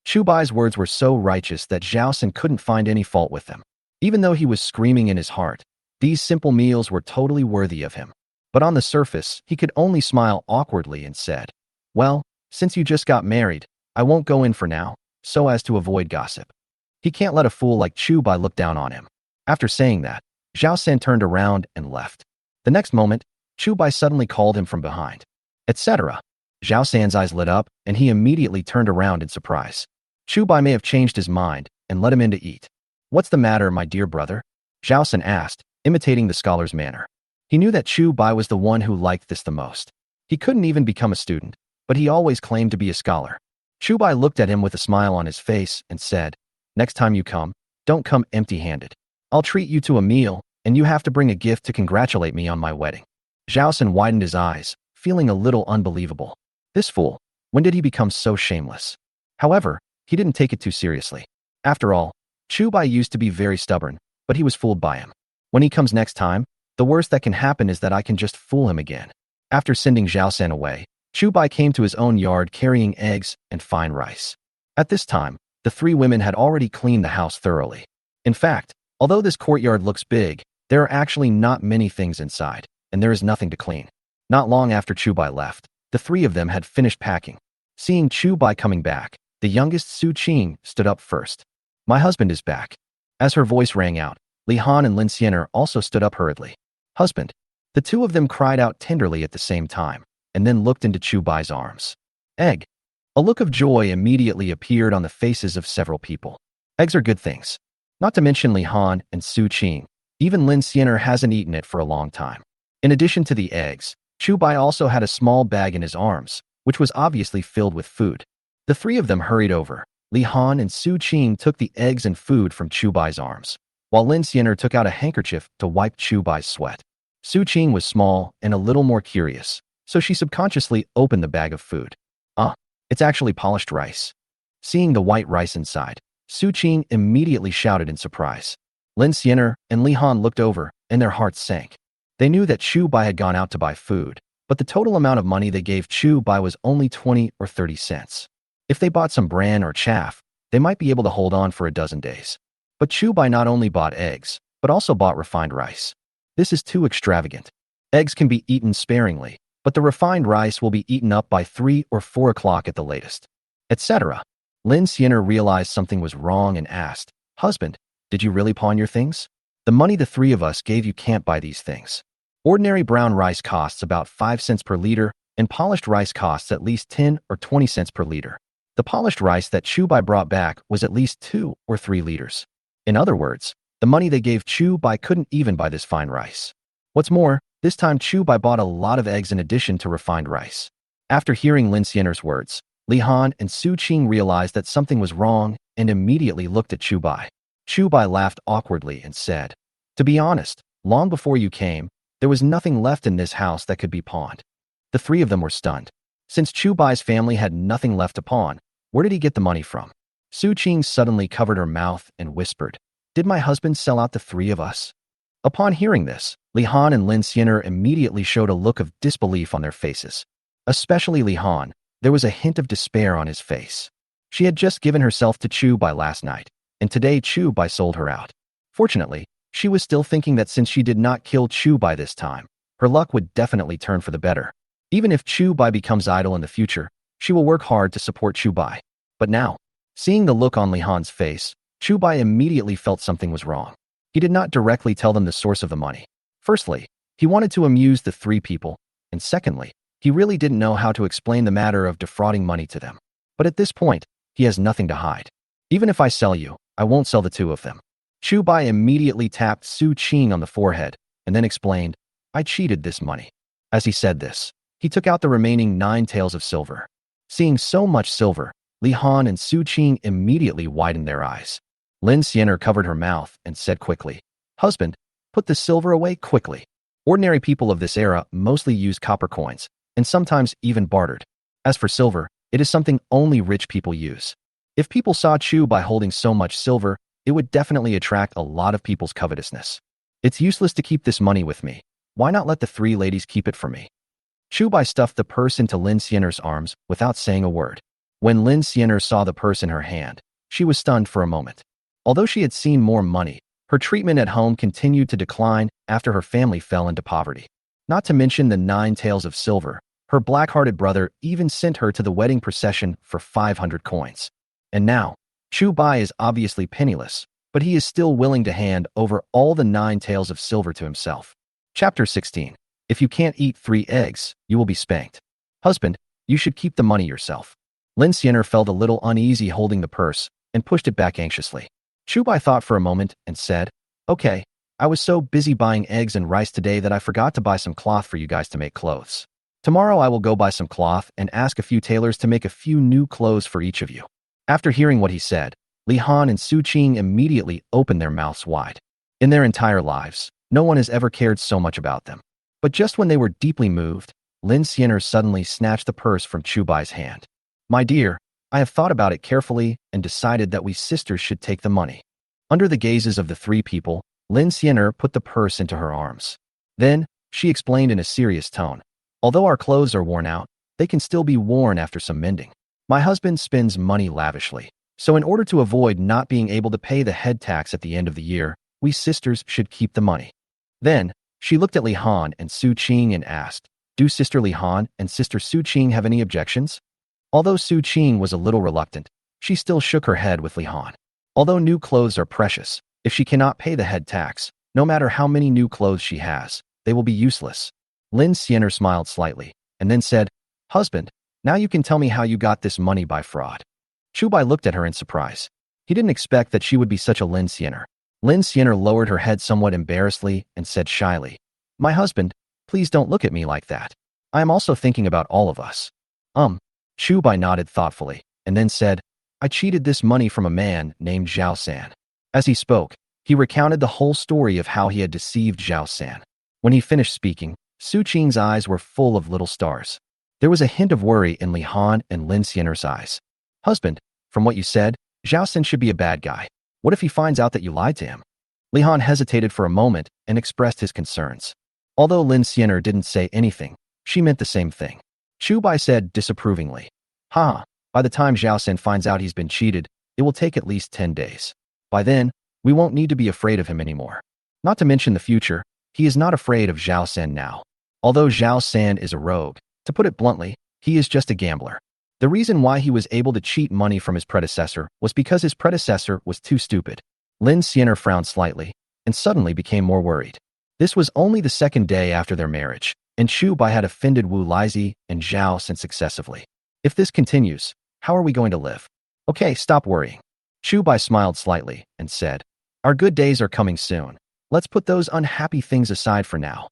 Chu Bai's words were so righteous that Zhao San couldn't find any fault with them. Even though he was screaming in his heart, these simple meals were totally worthy of him. But on the surface, he could only smile awkwardly and said, well, since you just got married, I won't go in for now, so as to avoid gossip. He can't let a fool like Chu Bai look down on him. After saying that, Zhao San turned around and left. The next moment, Chu Bai suddenly called him from behind, etc. Zhao San's eyes lit up, and he immediately turned around in surprise. Chu Bai may have changed his mind and let him in to eat. What's the matter, my dear brother? Zhao San asked, imitating the scholar's manner. He knew that Chu Bai was the one who liked this the most. He couldn't even become a student, but he always claimed to be a scholar. Chu Bai looked at him with a smile on his face and said, next time you come, don't come empty-handed. I'll treat you to a meal, and you have to bring a gift to congratulate me on my wedding. Zhao San widened his eyes, feeling a little unbelievable. This fool, when did he become so shameless? However, he didn't take it too seriously. After all, Chu Bai used to be very stubborn, but he was fooled by him. When he comes next time, the worst that can happen is that I can just fool him again. After sending Zhao San away, Chu Bai came to his own yard carrying eggs and fine rice. At this time, the three women had already cleaned the house thoroughly. In fact, although this courtyard looks big, there are actually not many things inside, and there is nothing to clean. Not long after Chu Bai left, the three of them had finished packing. Seeing Chu Bai coming back, the youngest Su Qing stood up first. My husband is back. As her voice rang out, Li Han and Lin Xiener also stood up hurriedly. Husband. The two of them cried out tenderly at the same time, and then looked into Chu Bai's arms. Egg. A look of joy immediately appeared on the faces of several people. Eggs are good things. Not to mention Li Han and Su Qing. Even Lin Xiener hasn't eaten it for a long time. In addition to the eggs, Chu Bai also had a small bag in his arms, which was obviously filled with food. The three of them hurried over. Li Han and Su Qing took the eggs and food from Chu Bai's arms, while Lin Xiener took out a handkerchief to wipe Chu Bai's sweat. Su Qing was small and a little more curious, so she subconsciously opened the bag of food. It's actually polished rice. Seeing the white rice inside, Su Qing immediately shouted in surprise. Lin Xiener and Li Han looked over, and their hearts sank. They knew that Chu Bai had gone out to buy food, but the total amount of money they gave Chu Bai was only 20 or 30 cents. If they bought some bran or chaff, they might be able to hold on for a dozen days. But Chu Bai not only bought eggs, but also bought refined rice. This is too extravagant. Eggs can be eaten sparingly, but the refined rice will be eaten up by 3 or 4 o'clock at the latest, etc. Lin Xiener realized something was wrong and asked, Husband, did you really pawn your things? The money the three of us gave you can't buy these things. Ordinary brown rice costs about 5 cents per liter, and polished rice costs at least 10 or 20 cents per liter. The polished rice that Chu Bai brought back was at least 2 or 3 liters. In other words, the money they gave Chu Bai couldn't even buy this fine rice. What's more, this time Chu Bai bought a lot of eggs in addition to refined rice. After hearing Lin Xiener's words, Li Han and Su Qing realized that something was wrong and immediately looked at Chu Bai. Chu Bai laughed awkwardly and said, "To be honest, long before you came, there was nothing left in this house that could be pawned." The three of them were stunned. Since Chu Bai's family had nothing left to pawn, where did he get the money from? Su Qing suddenly covered her mouth and whispered, "Did my husband sell out the three of us?" Upon hearing this, Li Han and Lin Xiener immediately showed a look of disbelief on their faces. Especially Li Han, there was a hint of despair on his face. She had just given herself to Chu Bai last night, and today Chu Bai sold her out. Fortunately, she was still thinking that since she did not kill Chu Bai this time, her luck would definitely turn for the better. Even if Chu Bai becomes idle in the future, she will work hard to support Chu Bai. But now, seeing the look on Li Han's face, Chu Bai immediately felt something was wrong. He did not directly tell them the source of the money. Firstly, he wanted to amuse the three people, and secondly, he really didn't know how to explain the matter of defrauding money to them. But at this point, he has nothing to hide. "Even if I sell you, I won't sell the two of them." Chu Bai immediately tapped Su Qing on the forehead and then explained, "I cheated this money." As he said this, he took out the remaining 9 taels of silver. Seeing so much silver, Li Han and Su Qing immediately widened their eyes. Lin Xiener covered her mouth and said quickly, "Husband, put the silver away quickly." Ordinary people of this era mostly used copper coins, and sometimes even bartered. As for silver, it is something only rich people use. If people saw Chu Bai holding so much silver, it would definitely attract a lot of people's covetousness. "It's useless to keep this money with me. Why not let the three ladies keep it for me?" Chu Bai stuffed the purse into Lin Xiener's arms without saying a word. When Lin Xiener saw the purse in her hand, she was stunned for a moment. Although she had seen more money, her treatment at home continued to decline after her family fell into poverty. Not to mention the 9 taels of silver, her black-hearted brother even sent her to the wedding procession for 500 coins. And now, Chu Bai is obviously penniless, but he is still willing to hand over all the 9 taels of silver to himself. Chapter 16. If you can't eat 3 eggs, you will be spanked. "Husband, you should keep the money yourself." Lin Xiener felt a little uneasy holding the purse and pushed it back anxiously. Chu Bai thought for a moment and said, "Okay, I was so busy buying eggs and rice today that I forgot to buy some cloth for you guys to make clothes. Tomorrow I will go buy some cloth and ask a few tailors to make a few new clothes for each of you." After hearing what he said, Li Han and Su Qing immediately opened their mouths wide. In their entire lives, no one has ever cared so much about them. But just when they were deeply moved, Lin Xiener suddenly snatched the purse from Chu Bai's hand. "My dear, I have thought about it carefully and decided that we sisters should take the money." Under the gazes of the three people, Lin Xiener put the purse into her arms. Then, she explained in a serious tone, "Although our clothes are worn out, they can still be worn after some mending. My husband spends money lavishly, so in order to avoid not being able to pay the head tax at the end of the year, we sisters should keep the money." Then, she looked at Li Han and Su Qing and asked, "Do Sister Li Han and Sister Su Qing have any objections?" Although Su Qing was a little reluctant, she still shook her head with Li Han. Although new clothes are precious, if she cannot pay the head tax, no matter how many new clothes she has, they will be useless. Lin Xiener smiled slightly, and then said, "Husband, now you can tell me how you got this money by fraud." Chu Bai looked at her in surprise. He didn't expect that she would be such a Lin Xiener. Lin Xiener lowered her head somewhat embarrassedly and said shyly, "My husband, please don't look at me like that. I am also thinking about all of us." Chu Bai nodded thoughtfully, and then said, "I cheated this money from a man named Zhao San." As he spoke, he recounted the whole story of how he had deceived Zhao San. When he finished speaking, Su Qing's eyes were full of little stars. There was a hint of worry in Li Han and Lin Xiener's eyes. "Husband, from what you said, Zhao San should be a bad guy. What if he finds out that you lied to him?" Li Han hesitated for a moment and expressed his concerns. Although Lin Xiener didn't say anything, she meant the same thing. Chu Bai said disapprovingly, "Ha, by the time Zhao San finds out he's been cheated, it will take at least 10 days. By then, we won't need to be afraid of him anymore. Not to mention the future, he is not afraid of Zhao San now. Although Zhao San is a rogue, to put it bluntly, he is just a gambler. The reason why he was able to cheat money from his predecessor was because his predecessor was too stupid." Lin Xiener frowned slightly and suddenly became more worried. This was only the second day after their marriage, and Chu Bai had offended Wu Laizi and Zhao San successively. If this continues, how are we going to live? Okay, stop worrying. Chu Bai smiled slightly and said, "Our good days are coming soon. Let's put those unhappy things aside for now."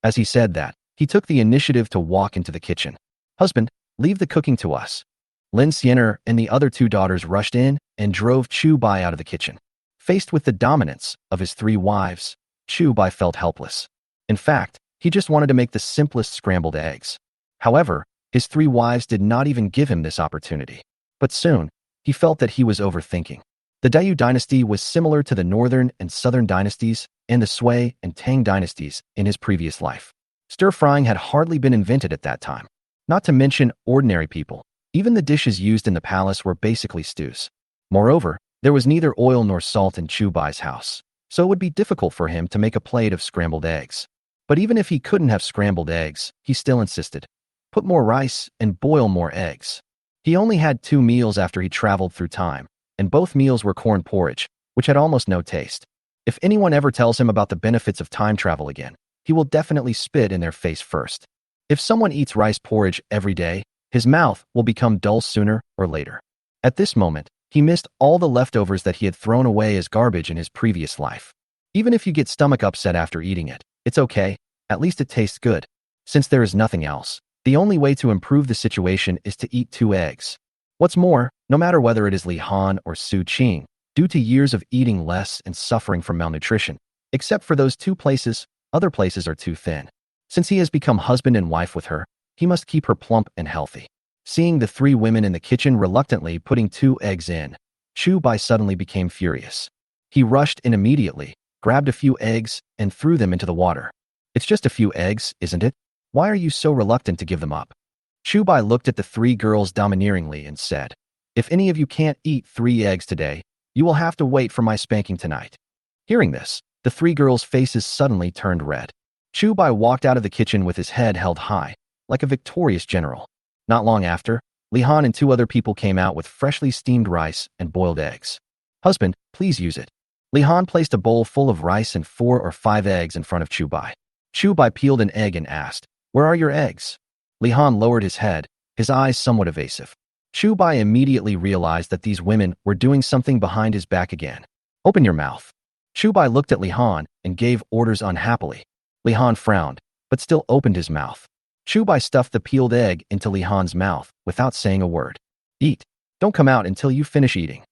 As he said that, he took the initiative to walk into the kitchen. Husband, leave the cooking to us. Lin Xianer and the other two daughters rushed in and drove Chu Bai out of the kitchen. Faced with the dominance of his three wives, Chu Bai felt helpless. In fact, he just wanted to make the simplest scrambled eggs. However, his three wives did not even give him this opportunity. But soon, he felt that he was overthinking. The Dayu dynasty was similar to the northern and southern dynasties and the Sui and Tang dynasties in his previous life. Stir-frying had hardly been invented at that time. Not to mention ordinary people. Even the dishes used in the palace were basically stews. Moreover, there was neither oil nor salt in Chu Bai's house, so it would be difficult for him to make a plate of scrambled eggs. But even if he couldn't have scrambled eggs, he still insisted. Put more rice and boil more eggs. He only had 2 meals after he traveled through time, and both meals were corn porridge, which had almost no taste. If anyone ever tells him about the benefits of time travel again, he will definitely spit in their face first. If someone eats rice porridge every day, his mouth will become dull sooner or later. At this moment, he missed all the leftovers that he had thrown away as garbage in his previous life. Even if you get stomach upset after eating it, it's okay, at least it tastes good. Since there is nothing else, the only way to improve the situation is to eat 2 eggs. What's more, no matter whether it is Li Han or Su Qing, due to years of eating less and suffering from malnutrition, except for those 2 places, other places are too thin. Since he has become husband and wife with her, he must keep her plump and healthy. Seeing the 3 women in the kitchen reluctantly putting 2 eggs in, Chu Bai suddenly became furious. He rushed in immediately, grabbed a few eggs, and threw them into the water. It's just a few eggs, isn't it? Why are you so reluctant to give them up? Chu Bai looked at the 3 girls domineeringly and said, if any of you can't eat 3 eggs today, you will have to wait for my spanking tonight. Hearing this, the 3 girls' faces suddenly turned red. Chu Bai walked out of the kitchen with his head held high, like a victorious general. Not long after, Li Han and 2 other people came out with freshly steamed rice and boiled eggs. Husband, please use it. Li Han placed a bowl full of rice and 4 or 5 eggs in front of Chu Bai. Chu Bai peeled an egg and asked, where are your eggs? Li Han lowered his head, his eyes somewhat evasive. Chu Bai immediately realized that these women were doing something behind his back again. Open your mouth. Chu Bai looked at Li Han and gave orders unhappily. Li Han frowned, but still opened his mouth. Chu Bai stuffed the peeled egg into Li Han's mouth without saying a word. Eat. Don't come out until you finish eating.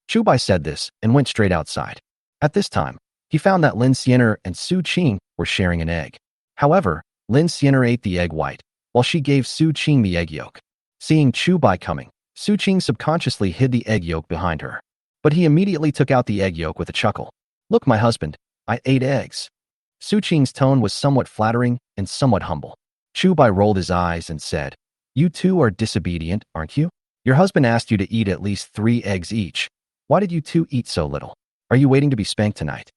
Chu Bai said this and went straight outside. At this time, he found that Lin Xianer and Su Qing were sharing an egg. However, Lin Xianer ate the egg white, while she gave Su Qing the egg yolk. Seeing Chu Bai coming, Su Qing subconsciously hid the egg yolk behind her. But he immediately took out the egg yolk with a chuckle. Look, my husband, I ate eggs. Su Qing's tone was somewhat flattering and somewhat humble. Chu Bai rolled his eyes and said, you 2 are disobedient, aren't you? Your husband asked you to eat at least 3 eggs each. Why did you 2 eat so little? Are you waiting to be spanked tonight?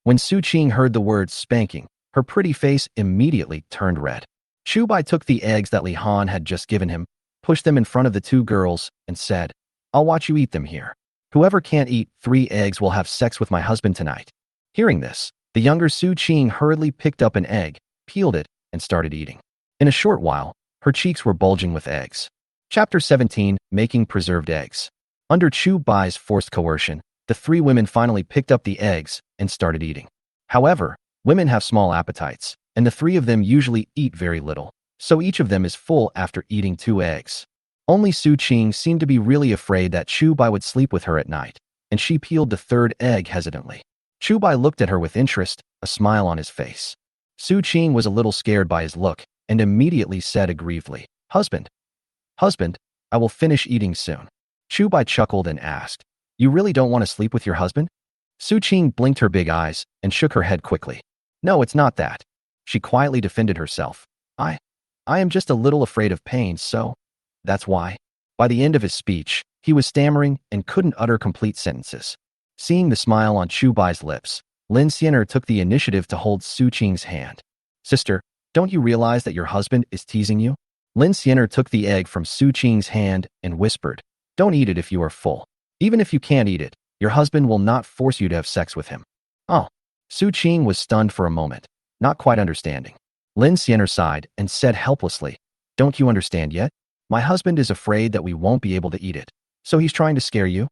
When Su Qing heard the word spanking, her pretty face immediately turned red. Chu Bai took the eggs that Li Han had just given him, pushed them in front of the 2 girls, and said, I'll watch you eat them here. Whoever can't eat 3 eggs will have sex with my husband tonight. Hearing this, the younger Su Qing hurriedly picked up an egg, peeled it, and started eating. In a short while, her cheeks were bulging with eggs. Chapter 17, Making Preserved Eggs. Under Chu Bai's forced coercion, the 3 women finally picked up the eggs and started eating. However, women have small appetites, and the 3 of them usually eat very little, so each of them is full after eating 2 eggs. Only Su Qing seemed to be really afraid that Chu Bai would sleep with her at night, and she peeled the 3rd egg hesitantly. Chu Bai looked at her with interest, a smile on his face. Su Qing was a little scared by his look, and immediately said aggrievedly, Husband, I will finish eating soon. Chu Bai chuckled and asked, you really don't want to sleep with your husband? Su Qing blinked her big eyes and shook her head quickly. No, it's not that. She quietly defended herself. I am just a little afraid of pain, so that's why. By the end of his speech, he was stammering and couldn't utter complete sentences. Seeing the smile on Chu Bai's lips, Lin Xianer took the initiative to hold Su Qing's hand. Sister, don't you realize that your husband is teasing you? Lin Xianer took the egg from Su Qing's hand and whispered, don't eat it if you are full. Even if you can't eat it, your husband will not force you to have sex with him. Oh. Su Qing was stunned for a moment, not quite understanding. Lin Xianer sighed and said helplessly, don't you understand yet? My husband is afraid that we won't be able to eat it, so he's trying to scare you?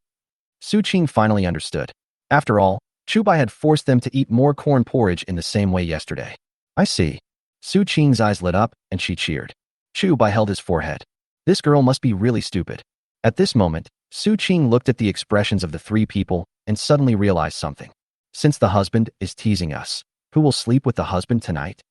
Su Qing finally understood. After all, Chu Bai had forced them to eat more corn porridge in the same way yesterday. I see. Su Qing's eyes lit up and she cheered. Chu Bai held his forehead. This girl must be really stupid. At this moment, Su Qing looked at the expressions of the three people and suddenly realized something. Since the husband is teasing us, who will sleep with the husband tonight?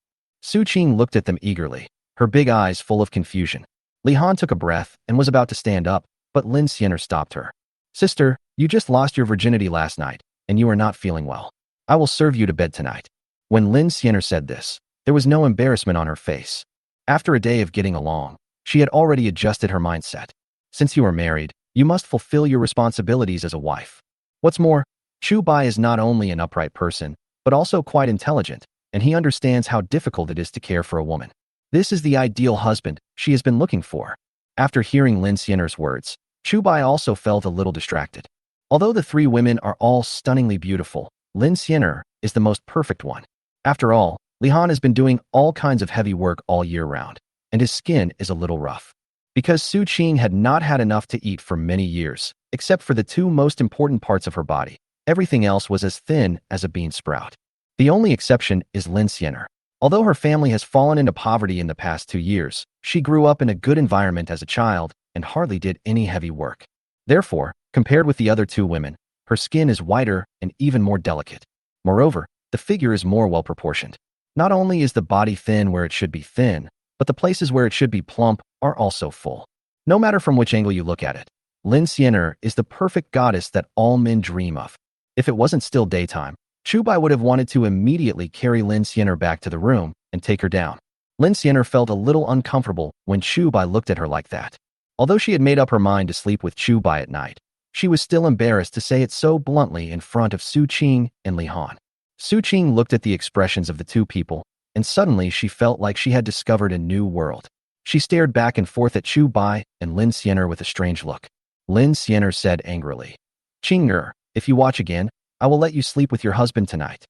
Su Qing looked at them eagerly, her big eyes full of confusion. Li Han took a breath and was about to stand up, but Lin Xiener stopped her. Sister, you just lost your virginity last night, and you are not feeling well. I will serve you to bed tonight. When Lin Xiener said this, there was no embarrassment on her face. After a day of getting along, she had already adjusted her mindset. Since you are married, you must fulfill your responsibilities as a wife. What's more, Chu Bai is not only an upright person, but also quite intelligent, and he understands how difficult it is to care for a woman. This is the ideal husband she has been looking for. After hearing Lin Xiener's words, Chu Bai also felt a little distracted. Although the three women are all stunningly beautiful, Lin Xiener is the most perfect one. After all, Li Han has been doing all kinds of heavy work all year round, and his skin is a little rough. Because Su Qing had not had enough to eat for many years, except for the two most important parts of her body, everything else was as thin as a bean sprout. The only exception is Lin Xiener. Although her family has fallen into poverty in the past 2 years, she grew up in a good environment as a child and hardly did any heavy work. Therefore, compared with the other two women, her skin is whiter and even more delicate. Moreover, the figure is more well-proportioned. Not only is the body thin where it should be thin, but the places where it should be plump are also full. No matter from which angle you look at it, Lin Xiener is the perfect goddess that all men dream of. If it wasn't still daytime, Chu Bai would have wanted to immediately carry Lin Xiener back to the room and take her down. Lin Xiener felt a little uncomfortable when Chu Bai looked at her like that. Although she had made up her mind to sleep with Chu Bai at night, she was still embarrassed to say it so bluntly in front of Su Qing and Li Han. Su Qing looked at the expressions of the two people, and suddenly she felt like she had discovered a new world. She stared back and forth at Chu Bai and Lin Xiener with a strange look. Lin Xiener said angrily, "Qing'er, if you watch again, I will let you sleep with your husband tonight."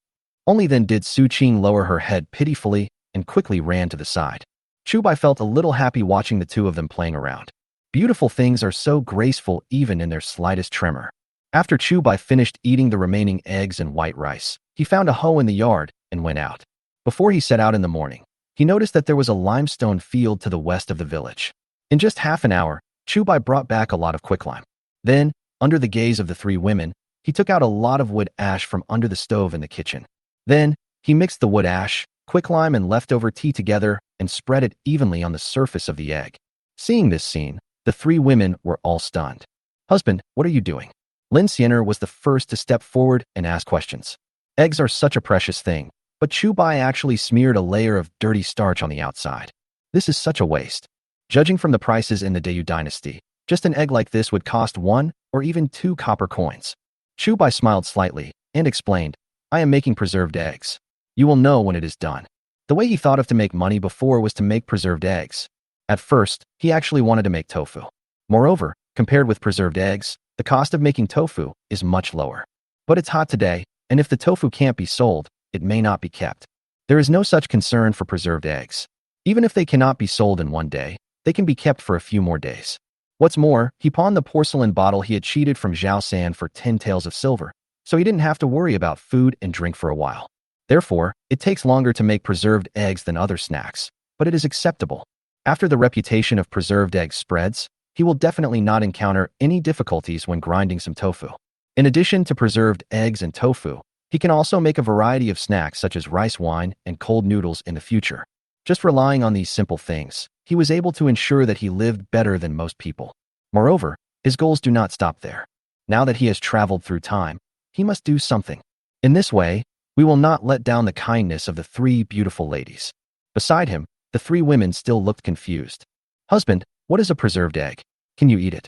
Only then did Su Qing lower her head pitifully and quickly ran to the side. Chu Bai felt a little happy watching the two of them playing around. Beautiful things are so graceful even in their slightest tremor. After Chu Bai finished eating the remaining eggs and white rice, he found a hoe in the yard and went out. Before he set out in the morning, he noticed that there was a limestone field to the west of the village. In just half an hour, Chu Bai brought back a lot of quicklime. Then, under the gaze of the three women, he took out a lot of wood ash from under the stove in the kitchen. Then, he mixed the wood ash, quicklime, and leftover tea together and spread it evenly on the surface of the egg. Seeing this scene, the three women were all stunned. "Husband, what are you doing?" Lin Xiener was the first to step forward and ask questions. Eggs are such a precious thing, but Chu Bai actually smeared a layer of dirty starch on the outside. This is such a waste. Judging from the prices in the Dayu dynasty, just an egg like this would cost 1 or even 2 copper coins. Chu Bai smiled slightly and explained, "I am making preserved eggs. You will know when it is done." The way he thought of to make money before was to make preserved eggs. At first, he actually wanted to make tofu. Moreover, compared with preserved eggs, the cost of making tofu is much lower. But it's hot today, and if the tofu can't be sold, it may not be kept. There is no such concern for preserved eggs. Even if they cannot be sold in one day, they can be kept for a few more days. What's more, he pawned the porcelain bottle he had cheated from Zhao San for 10 taels of silver, so he didn't have to worry about food and drink for a while. Therefore, it takes longer to make preserved eggs than other snacks, but it is acceptable. After the reputation of preserved eggs spreads, he will definitely not encounter any difficulties when grinding some tofu. In addition to preserved eggs and tofu, he can also make a variety of snacks such as rice wine and cold noodles in the future. Just relying on these simple things, he was able to ensure that he lived better than most people. Moreover, his goals do not stop there. Now that he has traveled through time, he must do something. In this way, we will not let down the kindness of the three beautiful ladies. Beside him, the three women still looked confused. "Husband, what is a preserved egg? Can you eat it?"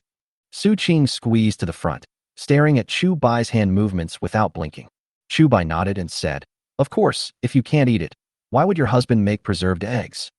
Su Qing squeezed to the front, staring at Chu Bai's hand movements without blinking. Chu Bai nodded and said, "Of course, if you can't eat it, why would your husband make preserved eggs?"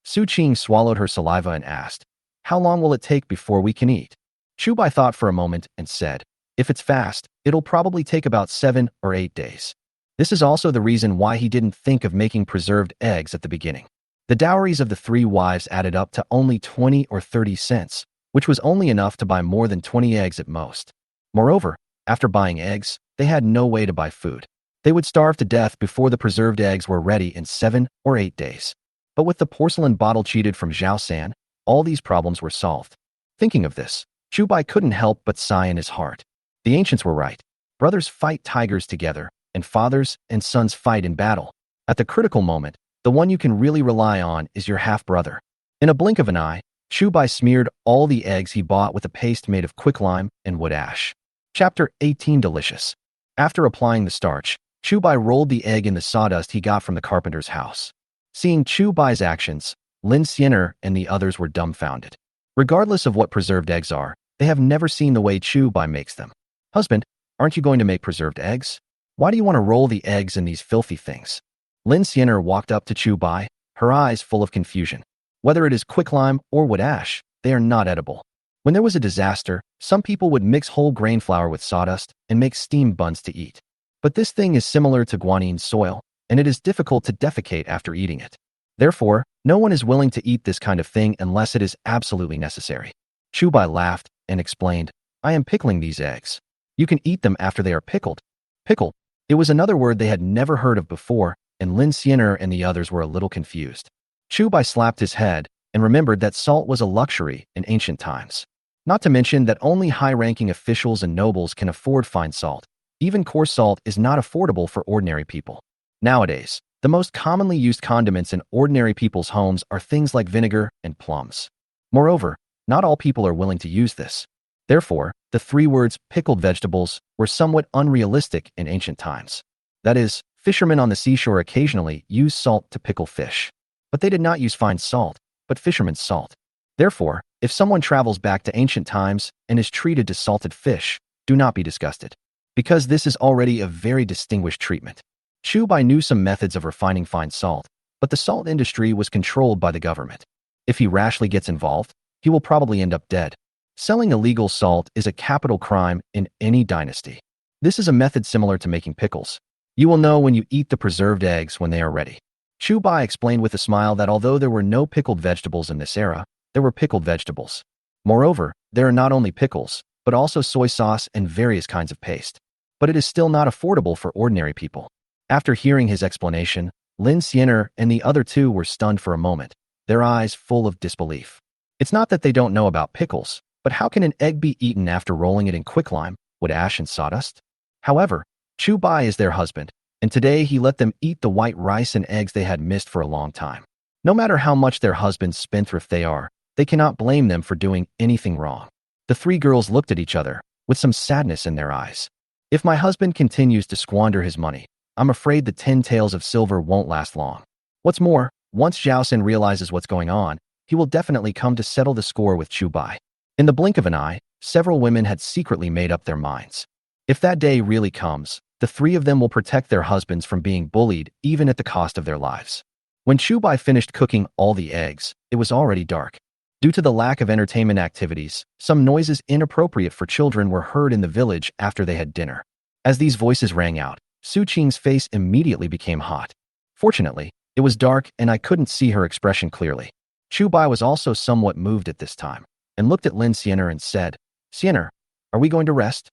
Su Qing swallowed her saliva and asked, "How long will it take before we can eat?" Chu Bai thought for a moment and said, "If it's fast, it'll probably take about 7 or 8 days." This is also the reason why he didn't think of making preserved eggs at the beginning. The dowries of the three wives added up to only 20 or 30 cents, which was only enough to buy more than 20 eggs at most. Moreover, after buying eggs, they had no way to buy food. They would starve to death before the preserved eggs were ready in 7 or 8 days. But with the porcelain bottle cheated from Zhao San, all these problems were solved. Thinking of this, Chu Bai couldn't help but sigh in his heart. The ancients were right. Brothers fight tigers together, and fathers and sons fight in battle. At the critical moment, the one you can really rely on is your half-brother. In a blink of an eye, Chu Bai smeared all the eggs he bought with a paste made of quicklime and wood ash. Chapter 18 Delicious. After applying the starch, Chu Bai rolled the egg in the sawdust he got from the carpenter's house. Seeing Chu Bai's actions, Lin Xiener and the others were dumbfounded. Regardless of what preserved eggs are, they have never seen the way Chu Bai makes them. Husband, aren't you going to make preserved eggs? Why do you want to roll the eggs in these filthy things? Lin Xiener walked up to Chu Bai, her eyes full of confusion. Whether it is quicklime or wood ash, they are not edible. When there was a disaster, some people would mix whole grain flour with sawdust and make steamed buns to eat. But this thing is similar to guanine soil, and it is difficult to defecate after eating it. Therefore, no one is willing to eat this kind of thing unless it is absolutely necessary. Chu Bai laughed and explained, I am pickling these eggs. You can eat them after they are pickled. Pickle. It was another word they had never heard of before, and Lin Xiener and the others were a little confused. Chu Bai slapped his head and remembered that salt was a luxury in ancient times. Not to mention that only high-ranking officials and nobles can afford fine salt. Even coarse salt is not affordable for ordinary people. Nowadays, the most commonly used condiments in ordinary people's homes are things like vinegar and plums. Moreover, not all people are willing to use this. Therefore, the three words pickled vegetables were somewhat unrealistic in ancient times. That is, fishermen on the seashore occasionally use salt to pickle fish. But they did not use fine salt, but fishermen's salt. Therefore, if someone travels back to ancient times and is treated to salted fish, do not be disgusted, because this is already a very distinguished treatment. Chu Bai knew some methods of refining fine salt, but the salt industry was controlled by the government. If he rashly gets involved, he will probably end up dead. Selling illegal salt is a capital crime in any dynasty. This is a method similar to making pickles. You will know when you eat the preserved eggs when they are ready. Chu Bai explained with a smile that although there were no pickled vegetables in this era, there were pickled vegetables. Moreover, there are not only pickles, but also soy sauce and various kinds of paste. But it is still not affordable for ordinary people. After hearing his explanation, Lin Xiener and the other two were stunned for a moment, their eyes full of disbelief. It's not that they don't know about pickles, but how can an egg be eaten after rolling it in quicklime, wood ash and sawdust? However, Chu Bai is their husband, and today he let them eat the white rice and eggs they had missed for a long time. No matter how much their husband's spendthrift they are, they cannot blame them for doing anything wrong. The three girls looked at each other, with some sadness in their eyes. If my husband continues to squander his money, I'm afraid the 10 taels of silver won't last long. What's more, once Zhaosen realizes what's going on, he will definitely come to settle the score with Chu Bai. In the blink of an eye, several women had secretly made up their minds. If that day really comes, the three of them will protect their husbands from being bullied even at the cost of their lives. When Chu Bai finished cooking all the eggs, it was already dark. Due to the lack of entertainment activities, some noises inappropriate for children were heard in the village after they had dinner. As these voices rang out, Su Qing's face immediately became hot. Fortunately, it was dark and I couldn't see her expression clearly. Chu Bai was also somewhat moved at this time, and looked at Lin Xiener and said, Xiener, are we going to rest?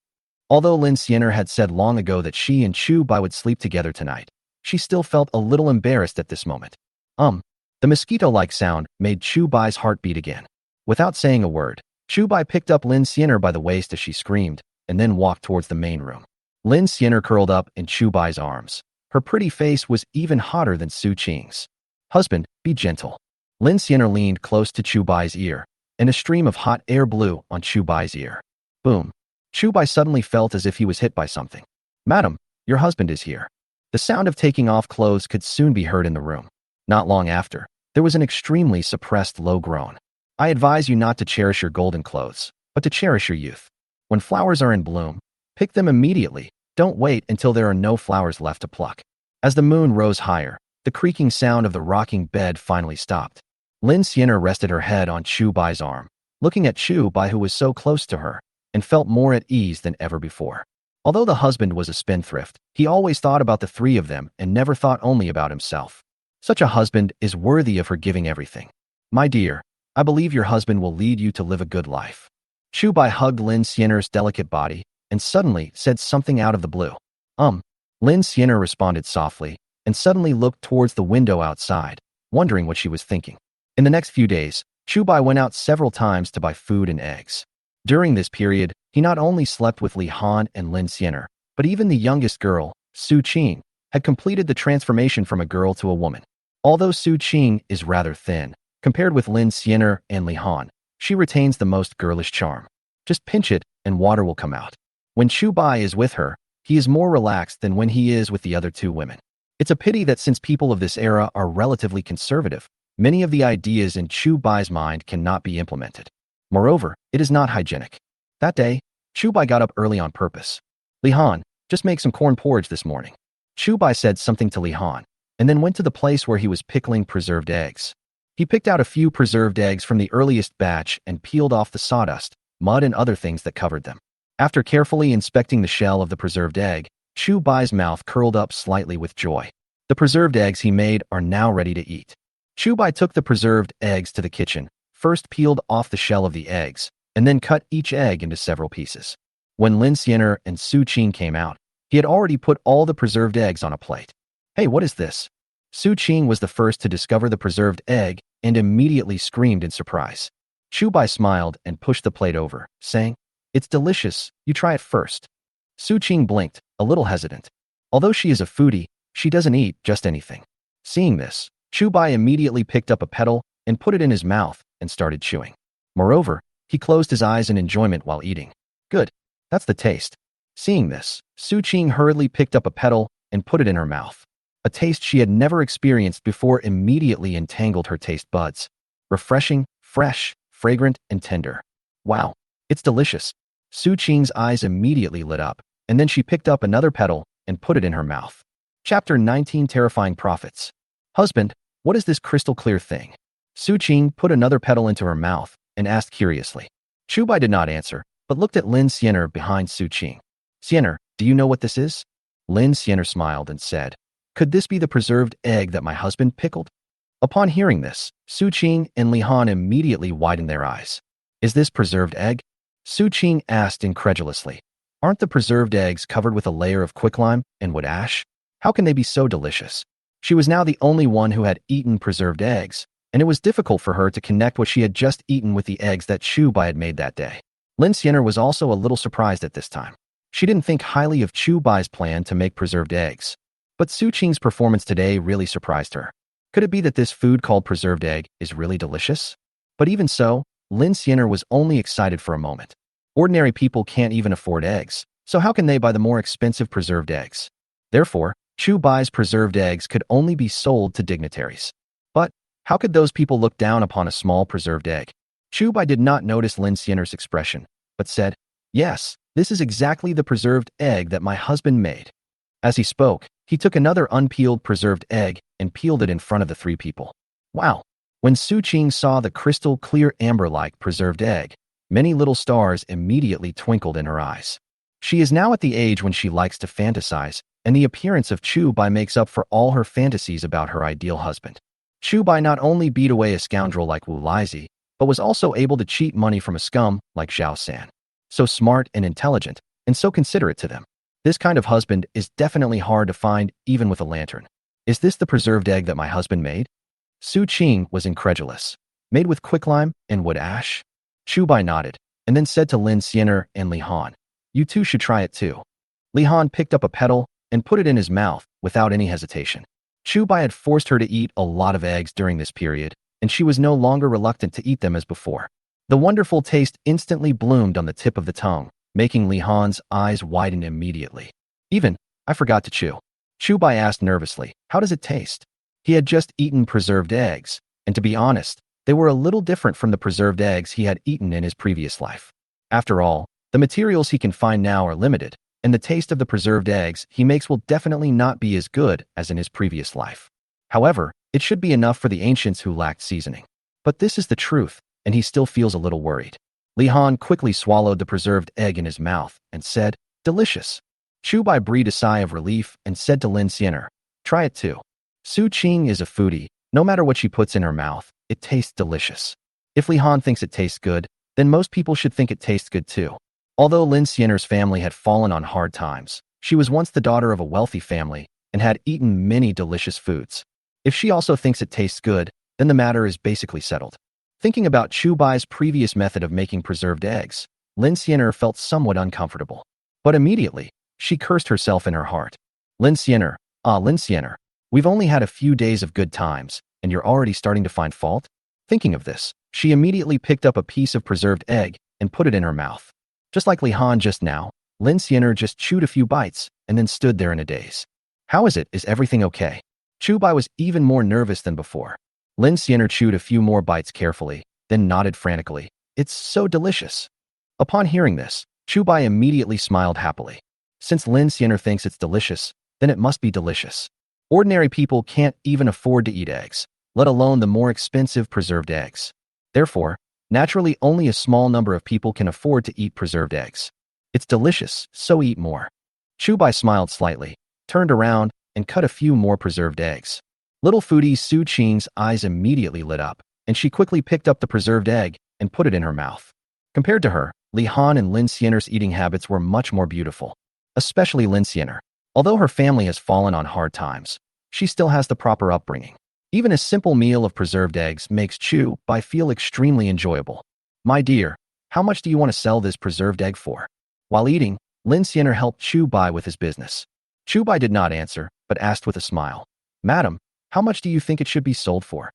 Although Lin Xiener had said long ago that she and Chu Bai would sleep together tonight, she still felt a little embarrassed at this moment. The mosquito-like sound made Chu Bai's heart beat again. Without saying a word, Chu Bai picked up Lin Xiener by the waist as she screamed, and then walked towards the main room. Lin Xiener curled up in Chu Bai's arms. Her pretty face was even hotter than Su Qing's. Husband, be gentle. Lin Xiener leaned close to Chu Bai's ear, and a stream of hot air blew on Chu Bai's ear. Boom. Chu Bai suddenly felt as if he was hit by something. Madam, your husband is here. The sound of taking off clothes could soon be heard in the room. Not long after, there was an extremely suppressed low groan. I advise you not to cherish your golden clothes, but to cherish your youth. When flowers are in bloom, pick them immediately. Don't wait until there are no flowers left to pluck. As the moon rose higher, the creaking sound of the rocking bed finally stopped. Lin Xiener rested her head on Chu Bai's arm, looking at Chu Bai who was so close to her, and felt more at ease than ever before. Although the husband was a spendthrift, he always thought about the three of them and never thought only about himself. Such a husband is worthy of her giving everything. My dear, I believe your husband will lead you to live a good life. Chu Bai hugged Lin Xiener's delicate body and suddenly said something out of the blue. Lin Xiener responded softly and suddenly looked towards the window outside, wondering what she was thinking. In the next few days, Chu Bai went out several times to buy food and eggs. During this period, he not only slept with Li Han and Lin Xiener, but even the youngest girl, Su Qing, had completed the transformation from a girl to a woman. Although Su Qing is rather thin, compared with Lin Xiener and Li Han, she retains the most girlish charm. Just pinch it and water will come out. When Chu Bai is with her, he is more relaxed than when he is with the other two women. It's a pity that since people of this era are relatively conservative, many of the ideas in Chu Bai's mind cannot be implemented. Moreover, it is not hygienic. That day, Chu Bai got up early on purpose. Li Han, just make some corn porridge this morning. Chu Bai said something to Li Han, and then went to the place where he was pickling preserved eggs. He picked out a few preserved eggs from the earliest batch and peeled off the sawdust, mud and other things that covered them. After carefully inspecting the shell of the preserved egg, Chu Bai's mouth curled up slightly with joy. The preserved eggs he made are now ready to eat. Chu Bai took the preserved eggs to the kitchen, first peeled off the shell of the eggs, and then cut each egg into several pieces. When Lin Xiener and Su Qing came out, he had already put all the preserved eggs on a plate. Hey, what is this? Su Qing was the first to discover the preserved egg and immediately screamed in surprise. Chu Bai smiled and pushed the plate over, saying, "It's delicious, you try it first." Su Qing blinked, a little hesitant. Although she is a foodie, she doesn't eat just anything. Seeing this, Chu Bai immediately picked up a petal and put it in his mouth and started chewing. Moreover, he closed his eyes in enjoyment while eating. Good, that's the taste. Seeing this, Su Qing hurriedly picked up a petal and put it in her mouth. A taste she had never experienced before immediately entangled her taste buds. Refreshing, fresh, fragrant, and tender. Wow, it's delicious. Su Qing's eyes immediately lit up, and then she picked up another petal and put it in her mouth. Chapter 19 Terrifying Prophets. Husband, what is this crystal clear thing? Su Qing put another petal into her mouth and asked curiously. Chu Bai did not answer, but looked at Lin Xiener behind Su Qing. Xiener, do you know what this is? Lin Xiener smiled and said, could this be the preserved egg that my husband pickled? Upon hearing this, Su Qing and Li Han immediately widened their eyes. Is this preserved egg? Su Qing asked incredulously. Aren't the preserved eggs covered with a layer of quicklime and wood ash? How can they be so delicious? She was now the only one who had eaten preserved eggs, and it was difficult for her to connect what she had just eaten with the eggs that Chu Bai had made that day. Lin Xiener was also a little surprised at this time. She didn't think highly of Chu Bai's plan to make preserved eggs. But Su Qing's performance today really surprised her. Could it be that this food called preserved egg is really delicious? But even so, Lin Xiener was only excited for a moment. Ordinary people can't even afford eggs, so how can they buy the more expensive preserved eggs? Therefore, Chu Bai's preserved eggs could only be sold to dignitaries. But how could those people look down upon a small preserved egg? Chu Bai did not notice Lin Xiener's expression, but said, yes, this is exactly the preserved egg that my husband made. As he spoke, he took another unpeeled preserved egg and peeled it in front of the three people. Wow! When Su Qing saw the crystal clear amber-like preserved egg, many little stars immediately twinkled in her eyes. She is now at the age when she likes to fantasize, and the appearance of Chu Bai makes up for all her fantasies about her ideal husband. Chu Bai not only beat away a scoundrel like Wu Laizi, but was also able to cheat money from a scum like Zhao San. So smart and intelligent, and so considerate to them. This kind of husband is definitely hard to find even with a lantern. Is this the preserved egg that my husband made? Su Qing was incredulous. Made with quicklime and wood ash? Chu Bai nodded, and then said to Lin Xiener and Li Han, you two should try it too. Li Han picked up a petal and put it in his mouth without any hesitation. Chu Bai had forced her to eat a lot of eggs during this period, and she was no longer reluctant to eat them as before. The wonderful taste instantly bloomed on the tip of the tongue, making Li Han's eyes widen immediately. I forgot to chew. Chu Bai asked nervously, how does it taste? He had just eaten preserved eggs, and to be honest, they were a little different from the preserved eggs he had eaten in his previous life. After all, the materials he can find now are limited, and the taste of the preserved eggs he makes will definitely not be as good as in his previous life. However, it should be enough for the ancients who lacked seasoning. But this is the truth, and he still feels a little worried. Li Han quickly swallowed the preserved egg in his mouth and said, delicious. Chu Bai breathed a sigh of relief and said to Lin Xiener, try it too. Su Qing is a foodie. No matter what she puts in her mouth, it tastes delicious. If Li Han thinks it tastes good, then most people should think it tastes good too. Although Lin Xiener's family had fallen on hard times, she was once the daughter of a wealthy family and had eaten many delicious foods. If she also thinks it tastes good, then the matter is basically settled. Thinking about Chu Bai's previous method of making preserved eggs, Lin Xianer felt somewhat uncomfortable. But immediately, she cursed herself in her heart. Lin Xianer, Lin Xianer, we've only had a few days of good times, and you're already starting to find fault? Thinking of this, she immediately picked up a piece of preserved egg and put it in her mouth. Just like Li Han just now, Lin Xianer just chewed a few bites and then stood there in a daze. How is it? Is everything okay? Chu Bai was even more nervous than before. Lin Xianer chewed a few more bites carefully, then nodded frantically. It's so delicious. Upon hearing this, Chu Bai immediately smiled happily. Since Lin Xianer thinks it's delicious, then it must be delicious. Ordinary people can't even afford to eat eggs, let alone the more expensive preserved eggs. Therefore, naturally only a small number of people can afford to eat preserved eggs. It's delicious, so eat more. Chu Bai smiled slightly, turned around, and cut a few more preserved eggs. Little foodie Su Qing's eyes immediately lit up, and she quickly picked up the preserved egg and put it in her mouth. Compared to her, Li Han and Lin Xianer's eating habits were much more beautiful, especially Lin Xianer. Although her family has fallen on hard times, she still has the proper upbringing. Even a simple meal of preserved eggs makes Chu Bai feel extremely enjoyable. My dear, how much do you want to sell this preserved egg for? While eating, Lin Xianer helped Chu Bai with his business. Chu Bai did not answer, but asked with a smile. Madam, how much do you think it should be sold for?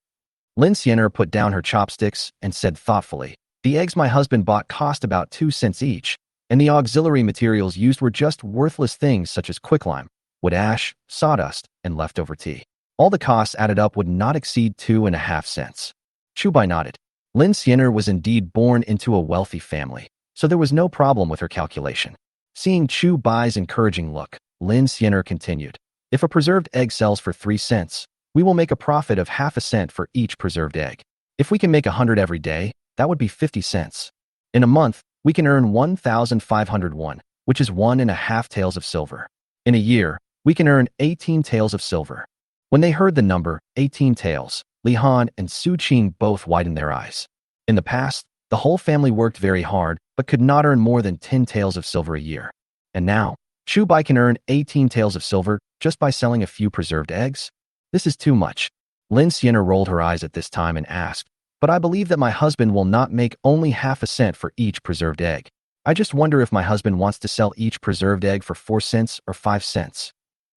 Lin Xianer put down her chopsticks and said thoughtfully, the eggs my husband bought cost about 2 cents each, and the auxiliary materials used were just worthless things such as quicklime, wood ash, sawdust, and leftover tea. All the costs added up would not exceed 2.5 cents. Chu Bai nodded. Lin Xianer was indeed born into a wealthy family, so there was no problem with her calculation. Seeing Chu Bai's encouraging look, Lin Xianer continued, if a preserved egg sells for 3 cents, we will make a profit of half a cent for each preserved egg. If we can make 100 every day, that would be 50 cents. In a month, we can earn 1,501, which is 1.5 taels of silver. In a year, we can earn 18 taels of silver. When they heard the number, 18 taels, Li Han and Su Qing both widened their eyes. In the past, the whole family worked very hard, but could not earn more than 10 taels of silver a year. And now, Chu Bai can earn 18 taels of silver just by selling a few preserved eggs? This is too much. Lin Xianer rolled her eyes at this time and asked, but I believe that my husband will not make only half a cent for each preserved egg. I just wonder if my husband wants to sell each preserved egg for 4 cents or 5 cents.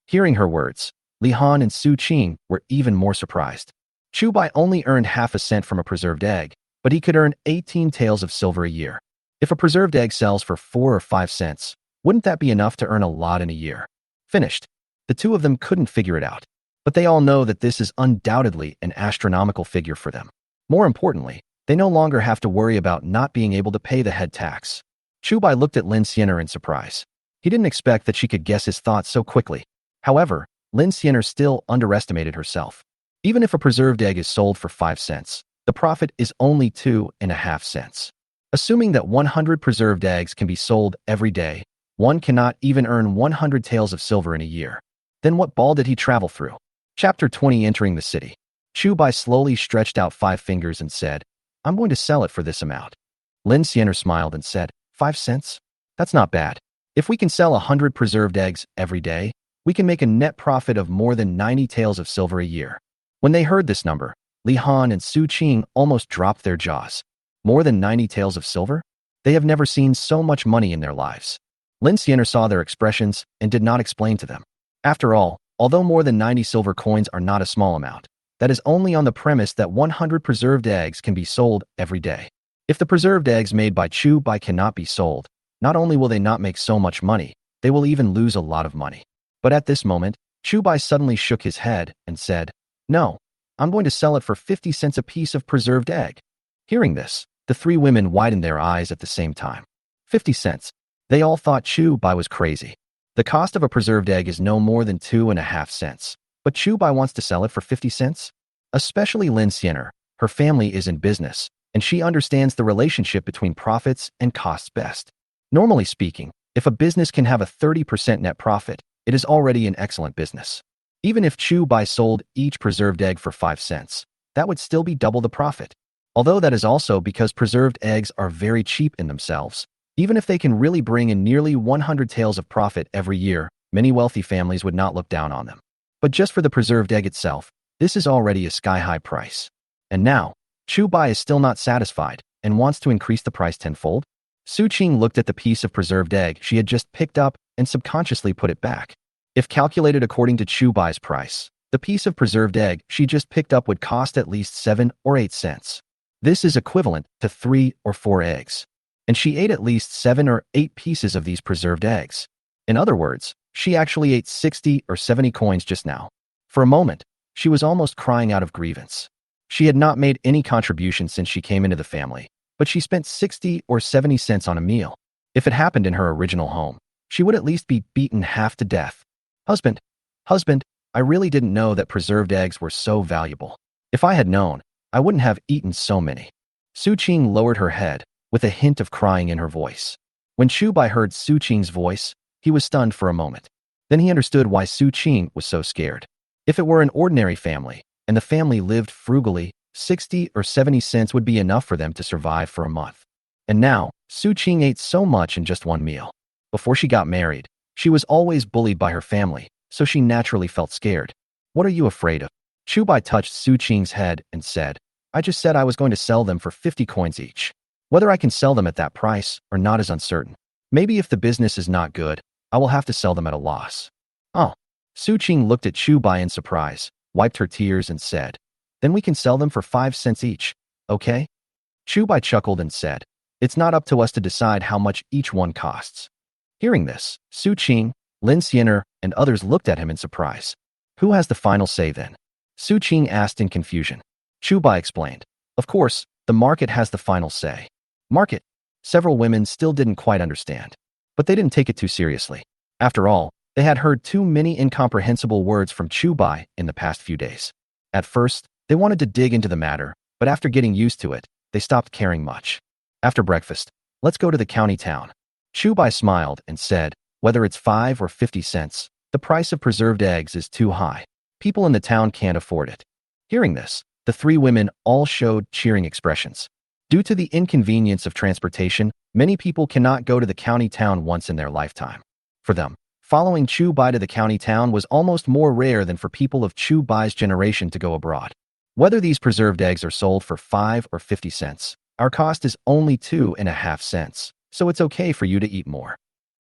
Hearing her words, Li Han and Su Qing were even more surprised. Chu Bai only earned half a cent from a preserved egg, but he could earn 18 taels of silver a year. If a preserved egg sells for 4 or 5 cents, wouldn't that be enough to earn a lot in a year? Finished. The two of them couldn't figure it out. But they all know that this is undoubtedly an astronomical figure for them. More importantly, they no longer have to worry about not being able to pay the head tax. Chu Bai looked at Lin Xianer in surprise. He didn't expect that she could guess his thoughts so quickly. However, Lin Xianer still underestimated herself. Even if a preserved egg is sold for 5 cents, the profit is only 2.5 cents. Assuming that 100 preserved eggs can be sold every day, one cannot even earn 100 taels of silver in a year. Then what ball did he travel through? Chapter 20. Entering the city. Chu Bai slowly stretched out 5 fingers and said, I'm going to sell it for this amount. Lin Xianer smiled and said, 5 cents? That's not bad. If we can sell 100 preserved eggs every day, we can make a net profit of more than 90 taels of silver a year. When they heard this number, Li Han and Su Qing almost dropped their jaws. More than 90 taels of silver? They have never seen so much money in their lives. Lin Xianer saw their expressions and did not explain to them. After all, although more than 90 silver coins are not a small amount, that is only on the premise that 100 preserved eggs can be sold every day. If the preserved eggs made by Chu Bai cannot be sold, not only will they not make so much money, they will even lose a lot of money. But at this moment, Chu Bai suddenly shook his head and said, no, I'm going to sell it for 50 cents a piece of preserved egg. Hearing this, the 3 women widened their eyes at the same time. 50 cents. They all thought Chu Bai was crazy. The cost of a preserved egg is no more than 2.5 cents, but Chu Bai wants to sell it for 50 cents? Especially Lin Xianer, her family is in business, and she understands the relationship between profits and costs best. Normally speaking, if a business can have a 30% net profit, it is already an excellent business. Even if Chu Bai sold each preserved egg for 5 cents, that would still be double the profit. Although that is also because preserved eggs are very cheap in themselves. Even if they can really bring in nearly 100 taels of profit every year, many wealthy families would not look down on them. But just for the preserved egg itself, this is already a sky-high price. And now, Chu Bai is still not satisfied and wants to increase the price tenfold. Su Qing looked at the piece of preserved egg she had just picked up and subconsciously put it back. If calculated according to Chu Bai's price, the piece of preserved egg she just picked up would cost at least 7 or 8 cents. This is equivalent to 3 or 4 eggs. And she ate at least 7 or 8 pieces of these preserved eggs. In other words, she actually ate 60 or 70 coins just now. For a moment, she was almost crying out of grievance. She had not made any contribution since she came into the family, but she spent 60 or 70 cents on a meal. If it happened in her original home, she would at least be beaten half to death. Husband, I really didn't know that preserved eggs were so valuable. If I had known, I wouldn't have eaten so many. Su Qing lowered her head, with a hint of crying in her voice. When Chu Bai heard Su Qing's voice, he was stunned for a moment. Then he understood why Su Qing was so scared. If it were an ordinary family, and the family lived frugally, 60 or 70 cents would be enough for them to survive for a month. And now, Su Qing ate so much in just one meal. Before she got married, she was always bullied by her family, so she naturally felt scared. What are you afraid of? Chu Bai touched Su Qing's head and said, I just said I was going to sell them for 50 coins each. Whether I can sell them at that price or not is uncertain. Maybe if the business is not good, I will have to sell them at a loss. Oh. Su Qing looked at Chu Bai in surprise, wiped her tears and said, Then we can sell them for 5 cents each, okay? Chu Bai chuckled and said, It's not up to us to decide how much each one costs. Hearing this, Su Qing, Lin Xiener, and others looked at him in surprise. Who has the final say then? Su Qing asked in confusion. Chu Bai explained, Of course, the market has the final say. Market. Several women still didn't quite understand. But they didn't take it too seriously. After all, they had heard too many incomprehensible words from Chu Bai in the past few days. At first, they wanted to dig into the matter, but after getting used to it, they stopped caring much. After breakfast, let's go to the county town. Chu Bai smiled and said, Whether it's 5 or 50 cents, the price of preserved eggs is too high. People in the town can't afford it. Hearing this, the 3 women all showed cheering expressions. Due to the inconvenience of transportation, many people cannot go to the county town once in their lifetime. For them, following Chu Bai to the county town was almost more rare than for people of Chu Bai's generation to go abroad. Whether these preserved eggs are sold for 5 or 50 cents, our cost is only 2.5 cents, so it's okay for you to eat more.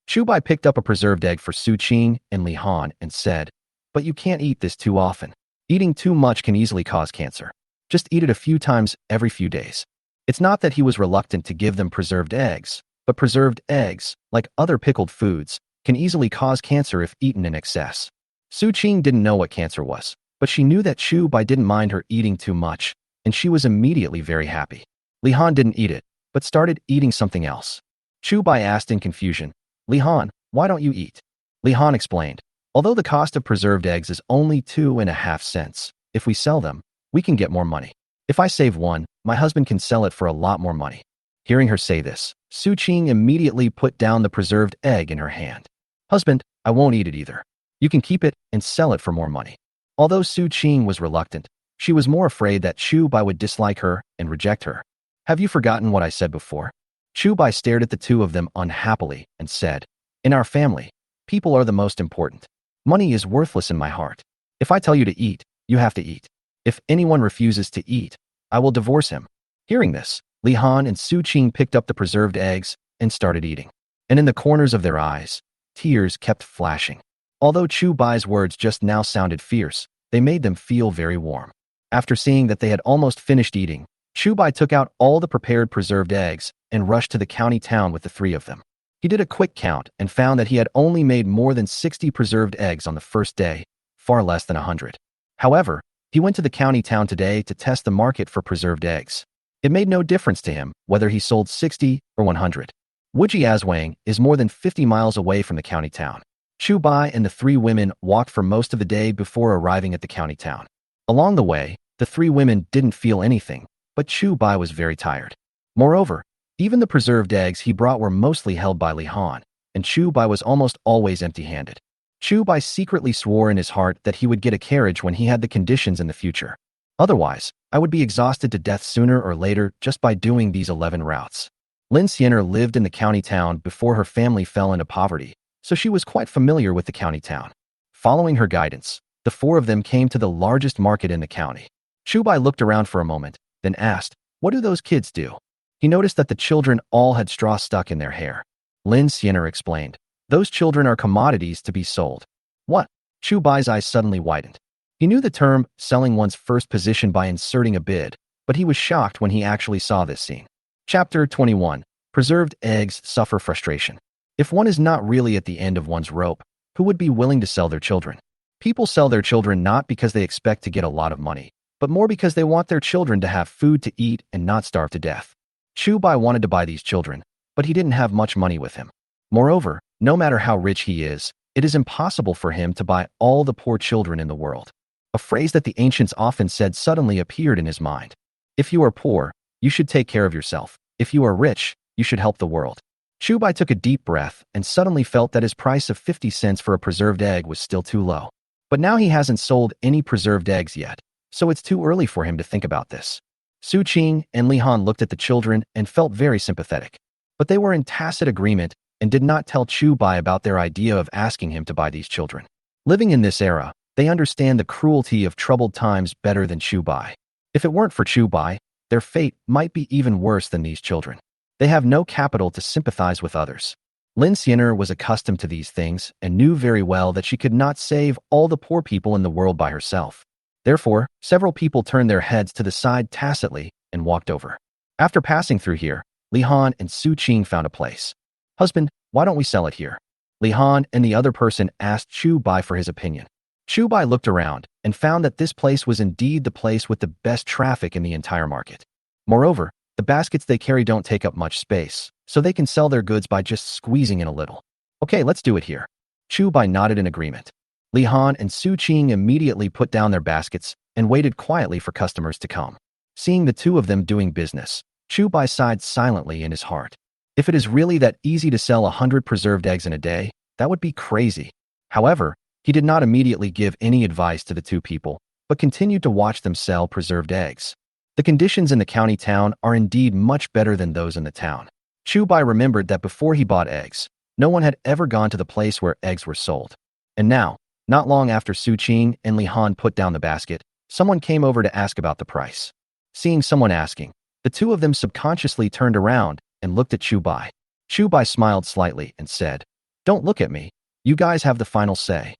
Chu Bai picked up a preserved egg for Su Qing and Li Han and said, But you can't eat this too often. Eating too much can easily cause cancer. Just eat it a few times every few days. It's not that he was reluctant to give them preserved eggs, but preserved eggs, like other pickled foods, can easily cause cancer if eaten in excess. Su Qing didn't know what cancer was, but she knew that Chu Bai didn't mind her eating too much, and she was immediately very happy. Li Han didn't eat it, but started eating something else. Chu Bai asked in confusion, Li Han, why don't you eat? Li Han explained, Although the cost of preserved eggs is only 2.5 cents, if we sell them, we can get more money. If I save one, my husband can sell it for a lot more money. Hearing her say this, Su Qing immediately put down the preserved egg in her hand. Husband, I won't eat it either. You can keep it and sell it for more money. Although Su Qing was reluctant, she was more afraid that Chu Bai would dislike her and reject her. Have you forgotten what I said before? Chu Bai stared at the two of them unhappily and said, In our family, people are the most important. Money is worthless in my heart. If I tell you to eat, you have to eat. If anyone refuses to eat, I will divorce him. Hearing this, Li Han and Su Qing picked up the preserved eggs and started eating. And in the corners of their eyes, tears kept flashing. Although Chu Bai's words just now sounded fierce, they made them feel very warm. After seeing that they had almost finished eating, Chu Bai took out all the prepared preserved eggs and rushed to the county town with the 3 of them. He did a quick count and found that he had only made more than 60 preserved eggs on the first day, far less than 100. However, he went to the county town today to test the market for preserved eggs. It made no difference to him whether he sold 60 or 100. Wujiazwang is more than 50 miles away from the county town. Chu Bai and the 3 women walked for most of the day before arriving at the county town. Along the way, the 3 women didn't feel anything, but Chu Bai was very tired. Moreover, even the preserved eggs he brought were mostly held by Li Han, and Chu Bai was almost always empty-handed. Chu Bai secretly swore in his heart that he would get a carriage when he had the conditions in the future. Otherwise, I would be exhausted to death sooner or later just by doing these 11 routes. Lin Xiener lived in the county town before her family fell into poverty, so she was quite familiar with the county town. Following her guidance, the 4 of them came to the largest market in the county. Chu Bai looked around for a moment, then asked, What do those kids do? He noticed that the children all had straw stuck in their hair. Lin Siener explained, those children are commodities to be sold. What? Chu Bai's eyes suddenly widened. He knew the term selling one's first position by inserting a bid, but he was shocked when he actually saw this scene. Chapter 21. Preserved eggs suffer frustration. If one is not really at the end of one's rope, who would be willing to sell their children? People sell their children not because they expect to get a lot of money, but more because they want their children to have food to eat and not starve to death. Chu Bai wanted to buy these children, but he didn't have much money with him. Moreover, no matter how rich he is, it is impossible for him to buy all the poor children in the world. A phrase that the ancients often said suddenly appeared in his mind. If you are poor, you should take care of yourself. If you are rich, you should help the world. Chu Bai took a deep breath and suddenly felt that his price of 50 cents for a preserved egg was still too low. But now he hasn't sold any preserved eggs yet, so it's too early for him to think about this. Su Qing and Li Han looked at the children and felt very sympathetic. But they were in tacit agreement and did not tell Chu Bai about their idea of asking him to buy these children. Living in this era, they understand the cruelty of troubled times better than Chu Bai. If it weren't for Chu Bai, their fate might be even worse than these children. They have no capital to sympathize with others. Lin Siener was accustomed to these things and knew very well that she could not save all the poor people in the world by herself. Therefore, several people turned their heads to the side tacitly and walked over. After passing through here, Li Han and Su Qing found a place. Husband, why don't we sell it here? Li Han and the other person asked Chu Bai for his opinion. Chu Bai looked around and found that this place was indeed the place with the best traffic in the entire market. Moreover, the baskets they carry don't take up much space, so they can sell their goods by just squeezing in a little. Okay, let's do it here. Chu Bai nodded in agreement. Li Han and Su Qing immediately put down their baskets and waited quietly for customers to come. Seeing the two of them doing business, Chu Bai sighed silently in his heart. If it is really that easy to sell 100 preserved eggs in a day, that would be crazy. However, he did not immediately give any advice to the two people, but continued to watch them sell preserved eggs. The conditions in the county town are indeed much better than those in the town. Chu Bai remembered that before he bought eggs, no one had ever gone to the place where eggs were sold. And now, not long after Su Qing and Li Han put down the basket, someone came over to ask about the price. Seeing someone asking, the two of them subconsciously turned around and looked at Chu Bai. Chu Bai smiled slightly and said, "Don't look at me. You guys have the final say."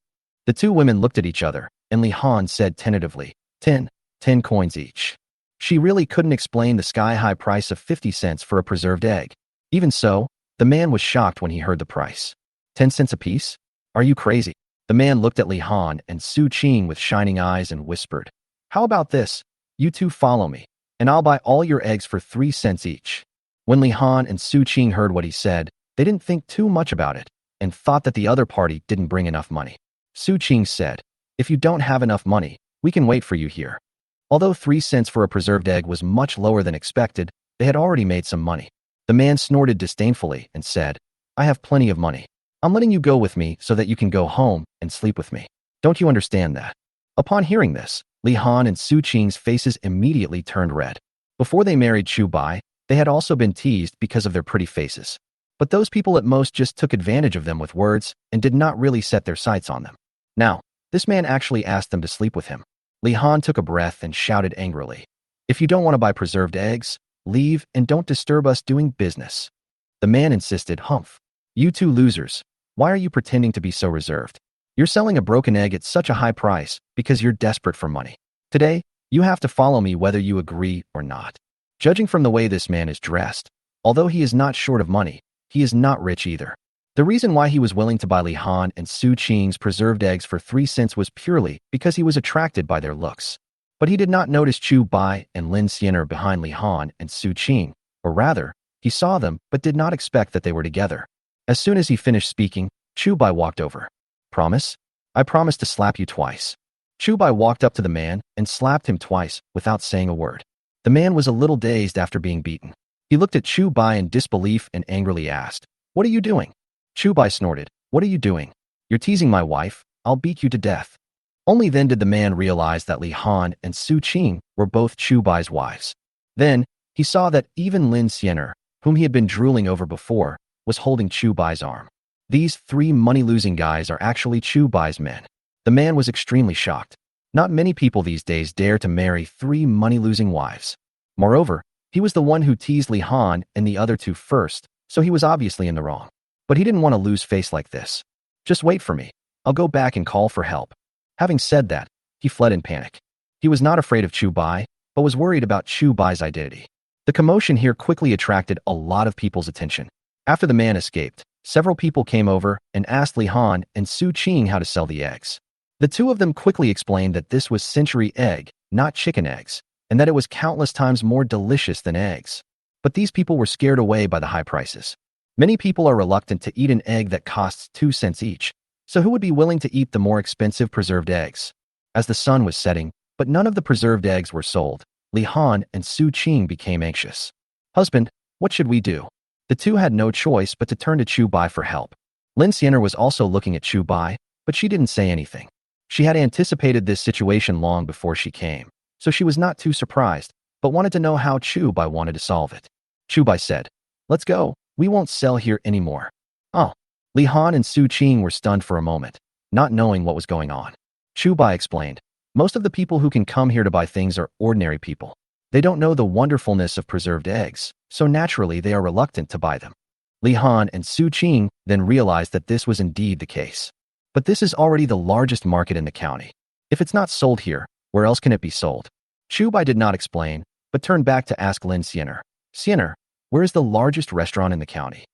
The two women looked at each other, and Li Han said tentatively, 10 coins each. She really couldn't explain the sky-high price of 50 cents for a preserved egg. Even so, the man was shocked when he heard the price. 10 cents apiece? Are you crazy? The man looked at Li Han and Su Qing with shining eyes and whispered, "How about this? You two follow me, and I'll buy all your eggs for 3 cents each." When Li Han and Su Qing heard what he said, they didn't think too much about it and thought that the other party didn't bring enough money. Su Qing said, "If you don't have enough money, we can wait for you here." Although 3 cents for a preserved egg was much lower than expected, they had already made some money. The man snorted disdainfully and said, "I have plenty of money. I'm letting you go with me so that you can go home and sleep with me. Don't you understand that?" Upon hearing this, Li Han and Su Qing's faces immediately turned red. Before they married Chu Bai, they had also been teased because of their pretty faces. But those people at most just took advantage of them with words and did not really set their sights on them. Now, this man actually asked them to sleep with him. Li Han took a breath and shouted angrily, "If you don't want to buy preserved eggs, leave and don't disturb us doing business." The man insisted, "Humph. You two losers, why are you pretending to be so reserved? You're selling a broken egg at such a high price because you're desperate for money. Today, you have to follow me whether you agree or not." Judging from the way this man is dressed, although he is not short of money, he is not rich either. The reason why he was willing to buy Li Han and Su Qing's preserved eggs for 3 cents was purely because he was attracted by their looks. But he did not notice Chu Bai and Lin Siener behind Li Han and Su Qing, or rather, he saw them but did not expect that they were together. As soon as he finished speaking, Chu Bai walked over. "Promise? I promise to slap you twice." Chu Bai walked up to the man and slapped him twice without saying a word. The man was a little dazed after being beaten. He looked at Chu Bai in disbelief and angrily asked, "What are you doing?" Chu Bai snorted, "What are you doing? You're teasing my wife. I'll beat you to death." Only then did the man realize that Li Han and Su Qing were both Chu Bai's wives. Then, he saw that even Lin Siener, whom he had been drooling over before, was holding Chu Bai's arm. These 3 money-losing guys are actually Chu Bai's men. The man was extremely shocked. Not many people these days dare to marry 3 money-losing wives. Moreover, He was the one who teased Li Han and the other two first, so he was obviously in the wrong. But he didn't want to lose face like this. Just wait for me. I'll go back and call for help. Having said that, he fled in panic. He was not afraid of Chu Bai, but was worried about Chu Bai's identity. The commotion here quickly attracted a lot of people's attention. After the man escaped, several people came over and asked Li Han and Su Qing how to sell the eggs. The two of them quickly explained that this was century egg, not chicken eggs, and that it was countless times more delicious than eggs. But these people were scared away by the high prices. Many people are reluctant to eat an egg that costs 2 cents each, so who would be willing to eat the more expensive preserved eggs? As the sun was setting, but none of the preserved eggs were sold, Li Han and Su Qing became anxious. Husband, what should we do? The two had no choice but to turn to Chu Bai for help. Lin Xianer was also looking at Chu Bai, but she didn't say anything. She had anticipated this situation long before she came, so she was not too surprised, but wanted to know how Chu Bai wanted to solve it. Chu Bai said, "Let's go, we won't sell here anymore." Oh. Li Han and Su Qing were stunned for a moment, not knowing what was going on. Chu Bai explained, "Most of the people who can come here to buy things are ordinary people. They don't know the wonderfulness of preserved eggs, so naturally they are reluctant to buy them." Li Han and Su Qing then realized that this was indeed the case. But this is already the largest market in the county. If it's not sold here, where else can it be sold? Chu Bai did not explain, but turned back to ask Lin Xianer, "Xianer, where is the largest restaurant in the county?"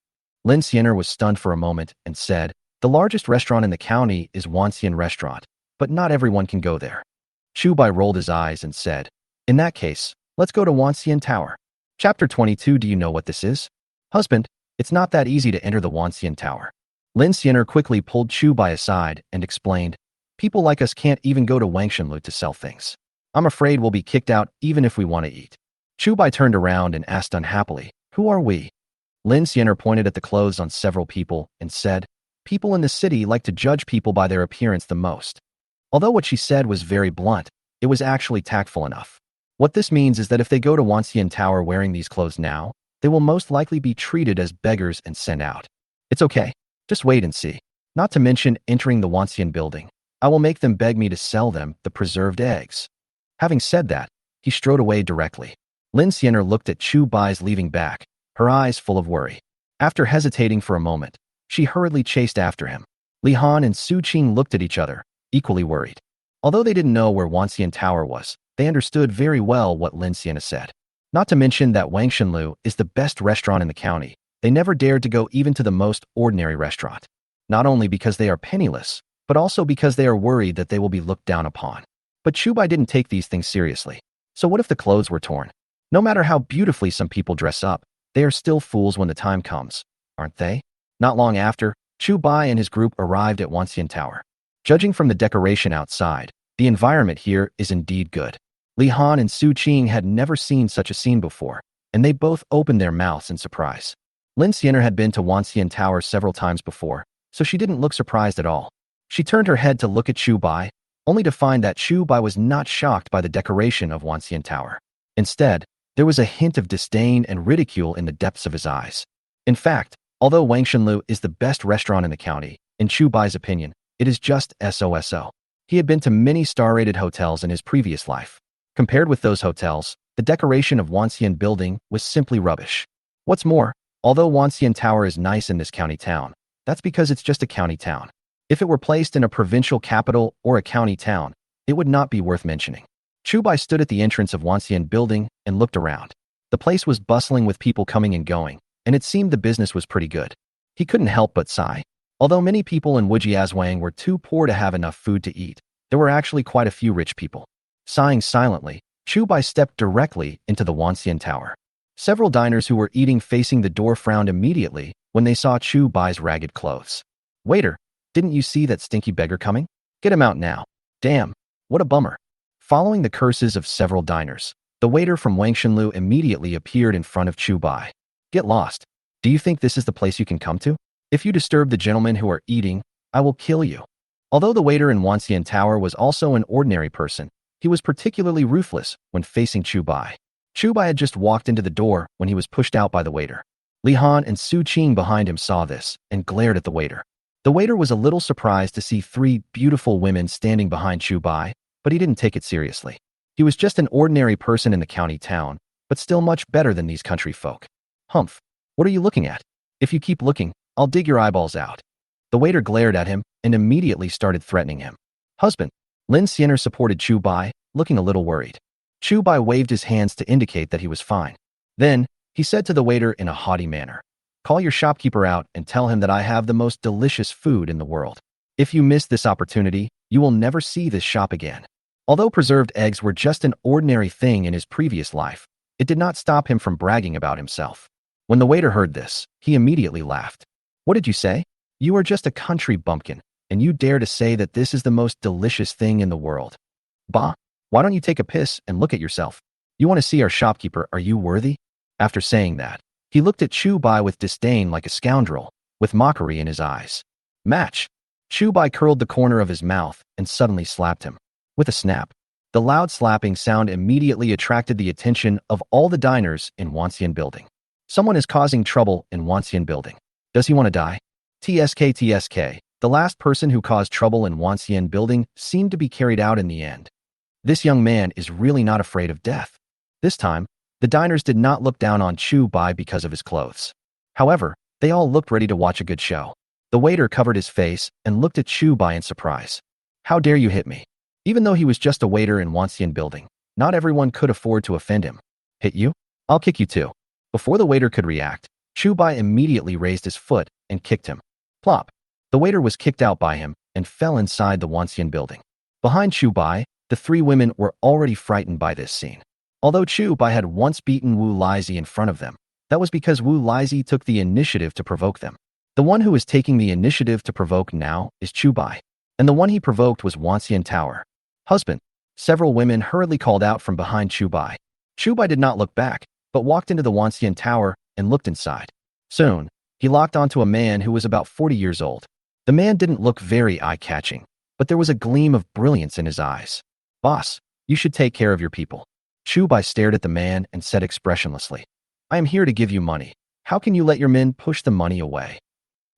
Lin Xianer was stunned for a moment and said, "The largest restaurant in the county is Wanxian Restaurant, but not everyone can go there." Chu Bai rolled his eyes and said, "In that case, let's go to Wanxian Tower." Chapter 22. Do you know what this is? Husband, it's not that easy to enter the Wanxian Tower. Lin Xianer quickly pulled Chu Bai aside and explained, "People like us can't even go to Wangshenlu to sell things. I'm afraid we'll be kicked out even if we want to eat." Chu Bai turned around and asked unhappily, "Who are we?" Lin Xianer pointed at the clothes on several people and said, "People in the city like to judge people by their appearance the most." Although what she said was very blunt, it was actually tactful enough. What this means is that if they go to Wanxian Tower wearing these clothes now, they will most likely be treated as beggars and sent out. It's okay. Just wait and see. Not to mention entering the Wanxian building. I will make them beg me to sell them the preserved eggs. Having said that, he strode away directly. Lin Xianer looked at Chu Bai's leaving back, her eyes full of worry. After hesitating for a moment, she hurriedly chased after him. Li Han and Su Qing looked at each other, equally worried. Although they didn't know where Wanxian Tower was, they understood very well what Lin Xianer said. Not to mention that Wangshenlu is the best restaurant in the county. They never dared to go even to the most ordinary restaurant. Not only because they are penniless, but also because they are worried that they will be looked down upon. But Chu Bai didn't take these things seriously. So what if the clothes were torn? No matter how beautifully some people dress up, they are still fools when the time comes, aren't they? Not long after, Chu Bai and his group arrived at Wanxian Tower. Judging from the decoration outside, the environment here is indeed good. Li Han and Su Qing had never seen such a scene before, and they both opened their mouths in surprise. Lin Xianer had been to Wanxian Tower several times before, so she didn't look surprised at all. She turned her head to look at Chu Bai, only to find that Chu Bai was not shocked by the decoration of Wanxian Tower. Instead, there was a hint of disdain and ridicule in the depths of his eyes. In fact, although Wangshenlu is the best restaurant in the county, in Chu Bai's opinion, it is just SOSO. He had been to many star-rated hotels in his previous life. Compared with those hotels, the decoration of Wanxian building was simply rubbish. What's more, although Wanxian Tower is nice in this county town, that's because it's just a county town. If it were placed in a provincial capital or a county town, it would not be worth mentioning. Chu Bai stood at the entrance of Wanxian building and looked around. The place was bustling with people coming and going, and it seemed the business was pretty good. He couldn't help but sigh. Although many people in Wujiazwang were too poor to have enough food to eat, there were actually quite a few rich people. Sighing silently, Chu Bai stepped directly into the Wanxian Tower. Several diners who were eating facing the door frowned immediately when they saw Chu Bai's ragged clothes. "Waiter, didn't you see that stinky beggar coming? Get him out now. Damn, what a bummer." Following the curses of several diners, the waiter from Wangshenlu immediately appeared in front of Chu Bai. "Get lost. Do you think this is the place you can come to? If you disturb the gentlemen who are eating, I will kill you." Although the waiter in Wanxian Tower was also an ordinary person, he was particularly ruthless when facing Chu Bai. Chu Bai had just walked into the door when he was pushed out by the waiter. Li Han and Su Qing behind him saw this and glared at the waiter. The waiter was a little surprised to see 3 beautiful women standing behind Chu Bai, but he didn't take it seriously. He was just an ordinary person in the county town, but still much better than these country folk. Humph. What are you looking at? If you keep looking, I'll dig your eyeballs out. The waiter glared at him and immediately started threatening him. Husband. Lin Xianer supported Chu Bai, looking a little worried. Chu Bai waved his hands to indicate that he was fine. Then, he said to the waiter in a haughty manner, "Call your shopkeeper out and tell him that I have the most delicious food in the world. If you miss this opportunity, you will never see this shop again." Although preserved eggs were just an ordinary thing in his previous life, it did not stop him from bragging about himself. When the waiter heard this, he immediately laughed. "What did you say? You are just a country bumpkin, and you dare to say that this is the most delicious thing in the world. Bah, why don't you take a piss and look at yourself? You want to see our shopkeeper, are you worthy?" After saying that, he looked at Chu Bai with disdain like a scoundrel, with mockery in his eyes. Match. Chu Bai curled the corner of his mouth and suddenly slapped him. With a snap, the loud slapping sound immediately attracted the attention of all the diners in Wanxian Building. Someone is causing trouble in Wanxian Building. Does he want to die? TSK. The last person who caused trouble in Wanxian Building seemed to be carried out in the end. This young man is really not afraid of death. This time, the diners did not look down on Chu Bai because of his clothes. However, they all looked ready to watch a good show. The waiter covered his face and looked at Chu Bai in surprise. "How dare you hit me?" Even though he was just a waiter in Wanxian Building, not everyone could afford to offend him. "Hit you? I'll kick you too." Before the waiter could react, Chu Bai immediately raised his foot and kicked him. Plop. The waiter was kicked out by him and fell inside the Wanxian Building. Behind Chu Bai, the three women were already frightened by this scene. Although Chu Bai had once beaten Wu Laizi in front of them, that was because Wu Laizi took the initiative to provoke them. The one who is taking the initiative to provoke now is Chu Bai, and the one he provoked was Wanxian Tower. "Husband." Several women hurriedly called out from behind Chu Bai. Chu Bai did not look back, but walked into the Wanxian Tower and looked inside. Soon, he locked onto a man who was about 40 years old. The man didn't look very eye-catching, but there was a gleam of brilliance in his eyes. "Boss, you should take care of your people." Chu Bai stared at the man and said expressionlessly, "I am here to give you money. How can you let your men push the money away?"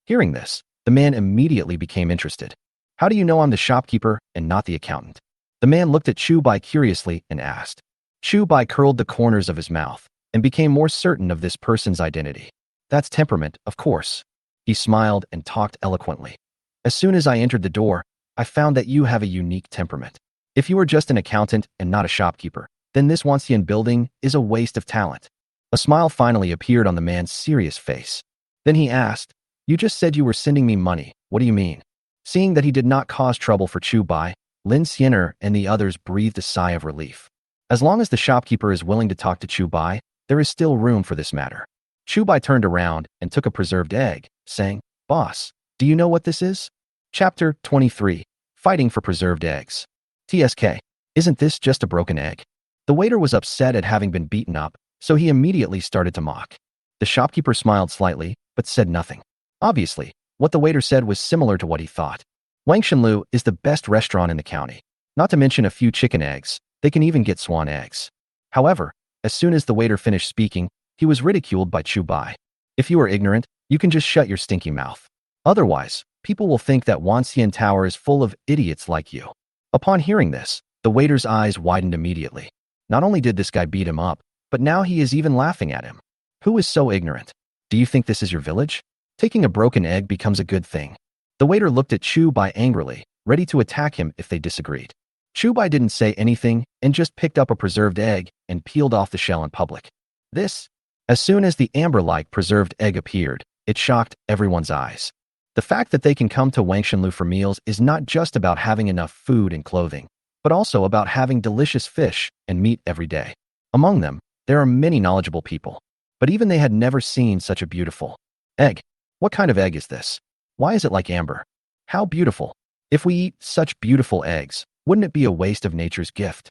Hearing this, the man immediately became interested. "How do you know I'm the shopkeeper and not the accountant?" The man looked at Chu Bai curiously and asked. Chu Bai curled the corners of his mouth and became more certain of this person's identity. "That's temperament, of course." He smiled and talked eloquently. "As soon as I entered the door, I found that you have a unique temperament. If you are just an accountant and not a shopkeeper, then this Wanxian Building is a waste of talent." A smile finally appeared on the man's serious face. Then he asked, "You just said you were sending me money. What do you mean?" Seeing that he did not cause trouble for Chu Bai, Lin Xianer and the others breathed a sigh of relief. As long as the shopkeeper is willing to talk to Chu Bai, there is still room for this matter. Chu Bai turned around and took a preserved egg, saying, "Boss, do you know what this is?" Chapter 23. Fighting for Preserved Eggs. TSK. Isn't this just a broken egg? The waiter was upset at having been beaten up, so he immediately started to mock. The shopkeeper smiled slightly, but said nothing. Obviously, what the waiter said was similar to what he thought. Wangshanlu is the best restaurant in the county. Not to mention a few chicken eggs, they can even get swan eggs. However, as soon as the waiter finished speaking, he was ridiculed by Chu Bai. "If you are ignorant, you can just shut your stinky mouth. Otherwise, people will think that Wanxian Tower is full of idiots like you." Upon hearing this, the waiter's eyes widened immediately. Not only did this guy beat him up, but now he is even laughing at him. Who is so ignorant? Do you think this is your village? Taking a broken egg becomes a good thing. The waiter looked at Chu Bai angrily, ready to attack him if they disagreed. Chu Bai didn't say anything and just picked up a preserved egg and peeled off the shell in public. As soon as the amber-like preserved egg appeared, it shocked everyone's eyes. The fact that they can come to Wangshanlu for meals is not just about having enough food and clothing, but also about having delicious fish and meat every day. Among them, there are many knowledgeable people, but even they had never seen such a beautiful egg. What kind of egg is this? Why is it like amber? How beautiful. If we eat such beautiful eggs, wouldn't it be a waste of nature's gift?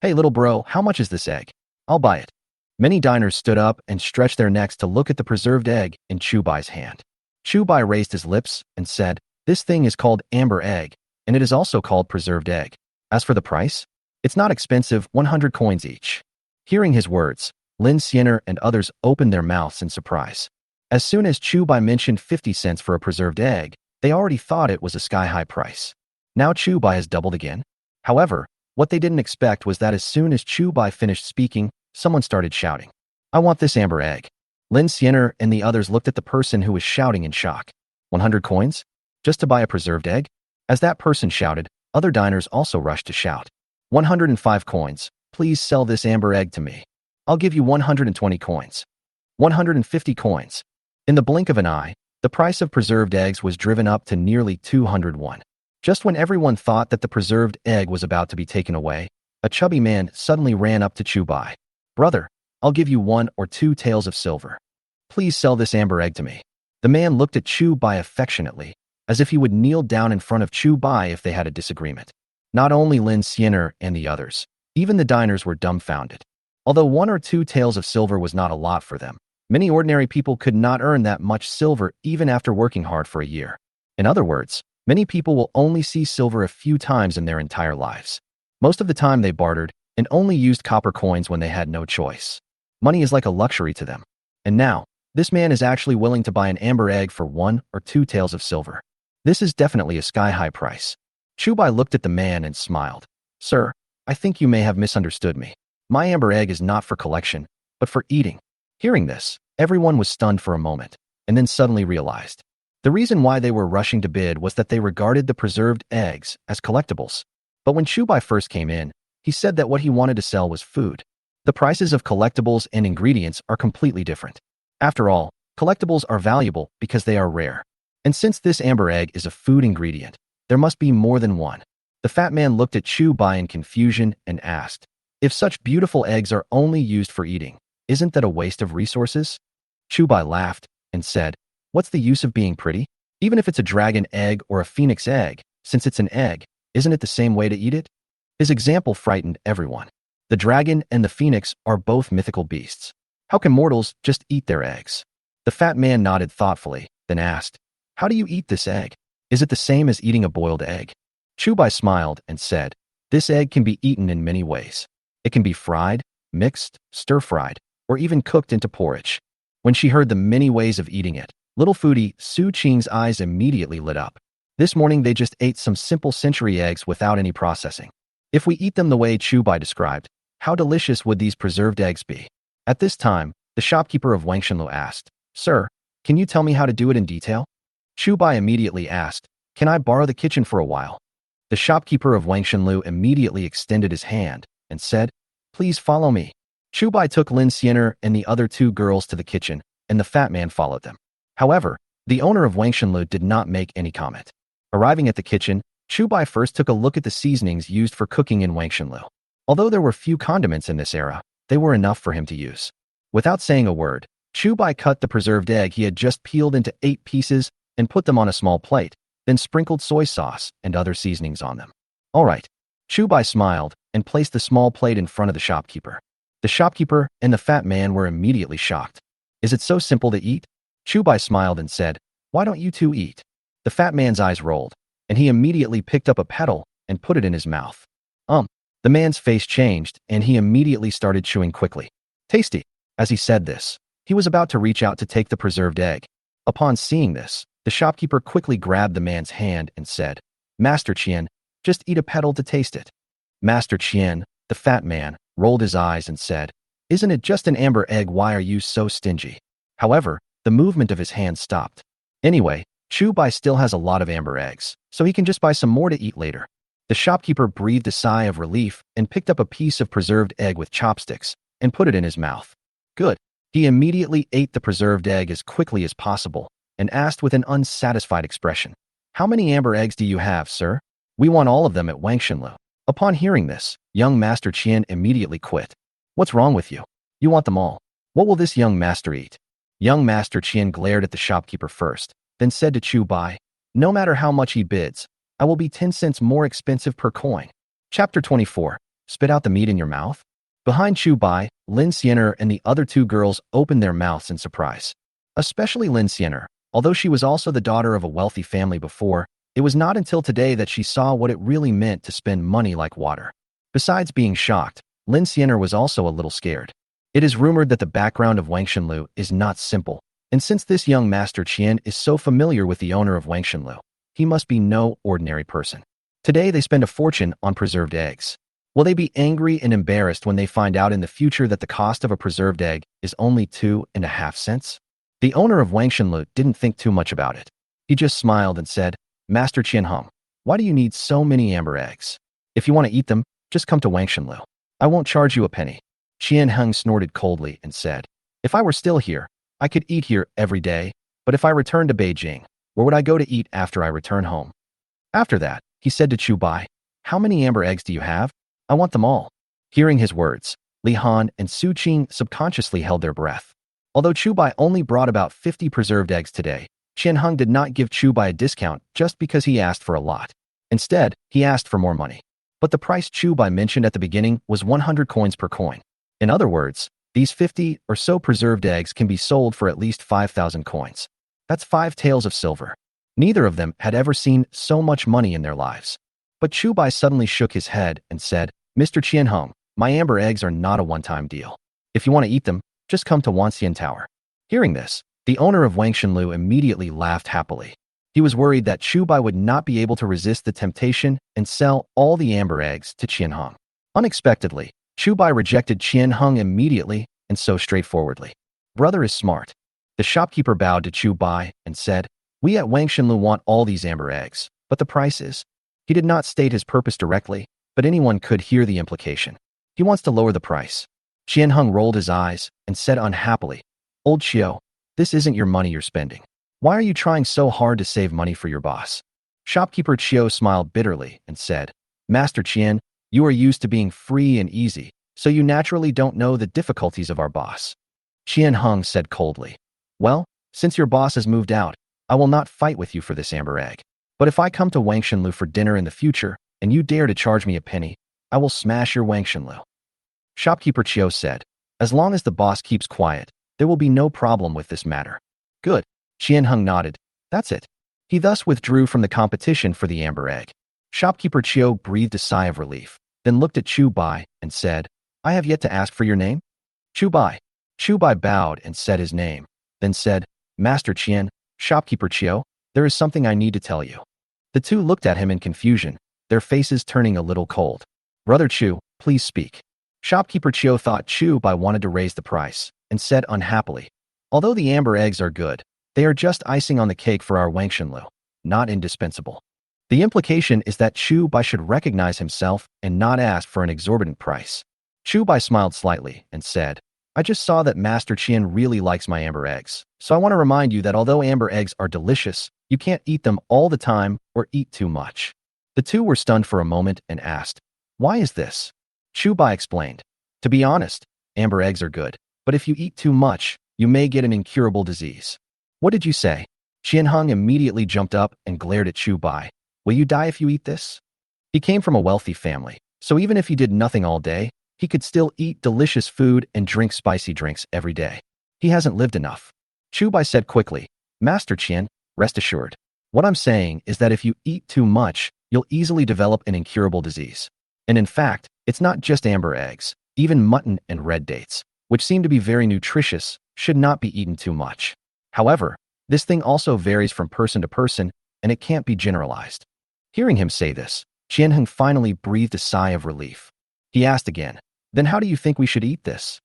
"Hey little bro, how much is this egg? I'll buy it." Many diners stood up and stretched their necks to look at the preserved egg in Chu Bai's hand. Chu Bai raised his lips and said, "This thing is called amber egg, and it is also called preserved egg. As for the price, it's not expensive, 100 coins each." Hearing his words, Lin Xianer and others opened their mouths in surprise. As soon as Chu Bai mentioned 50 cents for a preserved egg, they already thought it was a sky-high price. Now Chu Bai has doubled again. However, what they didn't expect was that as soon as Chu Bai finished speaking, someone started shouting, "I want this amber egg." Lin Xiener and the others looked at the person who was shouting in shock. 100 coins? Just to buy a preserved egg? As that person shouted, other diners also rushed to shout. 105 coins. Please sell this amber egg to me. I'll give you 120 coins. 150 coins. In the blink of an eye, the price of preserved eggs was driven up to nearly 201. Just when everyone thought that the preserved egg was about to be taken away, a chubby man suddenly ran up to Chu Bai. "Brother, I'll give you 1 or 2 taels of silver. Please sell this amber egg to me." The man looked at Chu Bai affectionately, as if he would kneel down in front of Chu Bai if they had a disagreement. Not only Lin Xiener and the others, even the diners were dumbfounded. Although 1 or 2 taels of silver was not a lot for them, many ordinary people could not earn that much silver even after working hard for a year. In other words, many people will only see silver a few times in their entire lives. Most of the time they bartered and only used copper coins when they had no choice. Money is like a luxury to them. And now, this man is actually willing to buy an amber egg for 1 or 2 taels of silver. This is definitely a sky-high price. Chu Bai looked at the man and smiled. "Sir, I think you may have misunderstood me. My amber egg is not for collection, but for eating." Hearing this, everyone was stunned for a moment, and then suddenly realized. The reason why they were rushing to bid was that they regarded the preserved eggs as collectibles. But when Chu Bai first came in, he said that what he wanted to sell was food. The prices of collectibles and ingredients are completely different. After all, collectibles are valuable because they are rare. And since this amber egg is a food ingredient, there must be more than one. The fat man looked at Chu Bai in confusion and asked, "If such beautiful eggs are only used for eating, isn't that a waste of resources?" Chu Bai laughed and said, "What's the use of being pretty? Even if it's a dragon egg or a phoenix egg, since it's an egg, isn't it the same way to eat it?" His example frightened everyone. The dragon and the phoenix are both mythical beasts. How can mortals just eat their eggs? The fat man nodded thoughtfully, then asked, "How do you eat this egg? Is it the same as eating a boiled egg?" Chu Bai smiled and said, "This egg can be eaten in many ways. It can be fried, mixed, stir-fried, or even cooked into porridge." When she heard the many ways of eating it, little foodie Su Qing's eyes immediately lit up. This morning they just ate some simple century eggs without any processing. If we eat them the way Chu Bai described, how delicious would these preserved eggs be? At this time, the shopkeeper of Wangshenlu asked, "Sir, can you tell me how to do it in detail?" Chu Bai immediately asked, "Can I borrow the kitchen for a while?" The shopkeeper of Wangshenlu immediately extended his hand and said, "Please follow me." Chu Bai took Lin Xiener and the other 2 girls to the kitchen, and the fat man followed them. However, the owner of Wangshenlu did not make any comment. Arriving at the kitchen, Chu Bai first took a look at the seasonings used for cooking in Wangshenlu. Although there were few condiments in this era, they were enough for him to use. Without saying a word, Chu Bai cut the preserved egg he had just peeled into 8 pieces and put them on a small plate, then sprinkled soy sauce and other seasonings on them. "All right." Chu Bai smiled and placed the small plate in front of the shopkeeper. The shopkeeper and the fat man were immediately shocked. "Is it so simple to eat?" Chu Bai smiled and said, "Why don't you two eat?" The fat man's eyes rolled, and he immediately picked up a petal and put it in his mouth. The man's face changed, and he immediately started chewing quickly. "Tasty." As he said this, he was about to reach out to take the preserved egg. Upon seeing this, the shopkeeper quickly grabbed the man's hand and said, "Master Qian, just eat a petal to taste it." Master Qian, the fat man, rolled his eyes and said, "Isn't it just an amber egg? Why are you so stingy?" However, the movement of his hand stopped. Anyway, Chu Bai still has a lot of amber eggs, so he can just buy some more to eat later. The shopkeeper breathed a sigh of relief and picked up a piece of preserved egg with chopsticks and put it in his mouth. Good. He immediately ate the preserved egg as quickly as possible and asked with an unsatisfied expression, "How many amber eggs do you have, sir?" "We want all of them at Wangshenlu." Upon hearing this, young Master Qian immediately quit. "What's wrong with you? You want them all. What will this young master eat?" Young Master Qian glared at the shopkeeper first, then said to Chu Bai, "No matter how much he bids, I will be 10 cents more expensive per coin." Chapter 24. Spit out the meat in your mouth? Behind Chu Bai, Lin Xiener and the other 2 girls opened their mouths in surprise. Especially Lin Xiener. Although she was also the daughter of a wealthy family before, it was not until today that she saw what it really meant to spend money like water. Besides being shocked, Lin Xiener was also a little scared. It is rumored that the background of Wangshenlu is not simple, and since this young Master Qian is so familiar with the owner of Wangshenlu, he must be no ordinary person. Today they spend a fortune on preserved eggs. Will they be angry and embarrassed when they find out in the future that the cost of a preserved egg is only 2.5 cents? The owner of Wangshenlu didn't think too much about it. He just smiled and said, Master Qianheng, why do you need so many amber eggs? If you want to eat them, just come to Wangshenlu. I won't charge you a penny. Qianheng snorted coldly and said, if I were still here, I could eat here every day, but if I return to Beijing, where would I go to eat after I return home? After that, he said to Chu Bai, how many amber eggs do you have? I want them all. Hearing his words, Li Han and Su Qing subconsciously held their breath. Although Chu Bai only brought about 50 preserved eggs today, Qianheng did not give Chu Bai a discount just because he asked for a lot. Instead, he asked for more money. But the price Chu Bai mentioned at the beginning was 100 coins per coin. In other words, these 50 or so preserved eggs can be sold for at least 5,000 coins. That's 5 taels of silver. Neither of them had ever seen so much money in their lives. But Chu Bai suddenly shook his head and said, Mr. Qianheng, my amber eggs are not a one-time deal. If you want to eat them, just come to Wanxian Tower. Hearing this, the owner of Wangshenlu immediately laughed happily. He was worried that Chu Bai would not be able to resist the temptation and sell all the amber eggs to Qianheng. Unexpectedly, Chu Bai rejected Qianheng immediately and so straightforwardly. Brother is smart. The shopkeeper bowed to Chu Bai and said, we at Wangshenlu want all these amber eggs, but the price is. He did not state his purpose directly, but anyone could hear the implication. He wants to lower the price. Qianheng rolled his eyes and said unhappily, Old Xiao, this isn't your money you're spending. Why are you trying so hard to save money for your boss? Shopkeeper Qiao smiled bitterly and said, Master Qian, you are used to being free and easy, so you naturally don't know the difficulties of our boss. Qianheng said coldly, well, since your boss has moved out, I will not fight with you for this amber egg. But if I come to Wangshenlu for dinner in the future, and you dare to charge me a penny, I will smash your Wangshenlu. Shopkeeper Qiao said, as long as the boss keeps quiet, there will be no problem with this matter. Good. Qianheng nodded. That's it. He thus withdrew from the competition for the amber egg. Shopkeeper Qiao breathed a sigh of relief, then looked at Chu Bai and said, I have yet to ask for your name? Chu Bai. Chu Bai bowed and said his name, then said, Master Qian, Shopkeeper Qiao, there is something I need to tell you. The two looked at him in confusion, their faces turning a little cold. Brother Chu, please speak. Shopkeeper Qiao thought Chu Bai wanted to raise the price, and said unhappily, although the amber eggs are good, they are just icing on the cake for our Wangshenlu, not indispensable. The implication is that Chu Bai should recognize himself and not ask for an exorbitant price. Chu Bai smiled slightly and said, I just saw that Master Qian really likes my amber eggs, so I want to remind you that although amber eggs are delicious, you can't eat them all the time or eat too much. The two were stunned for a moment and asked, why is this? Chu Bai explained, to be honest, amber eggs are good, but if you eat too much, you may get an incurable disease. What did you say? Qianheng immediately jumped up and glared at Chu Bai. Will you die if you eat this? He came from a wealthy family, so even if he did nothing all day, he could still eat delicious food and drink spicy drinks every day. He hasn't lived enough. Chu Bai said quickly, Master Qian, rest assured. What I'm saying is that if you eat too much, you'll easily develop an incurable disease. And in fact, it's not just amber eggs, even mutton and red dates, which seem to be very nutritious, should not be eaten too much. However, this thing also varies from person to person, and it can't be generalized. Hearing him say this, Qianheng finally breathed a sigh of relief. He asked again, then how do you think we should eat this?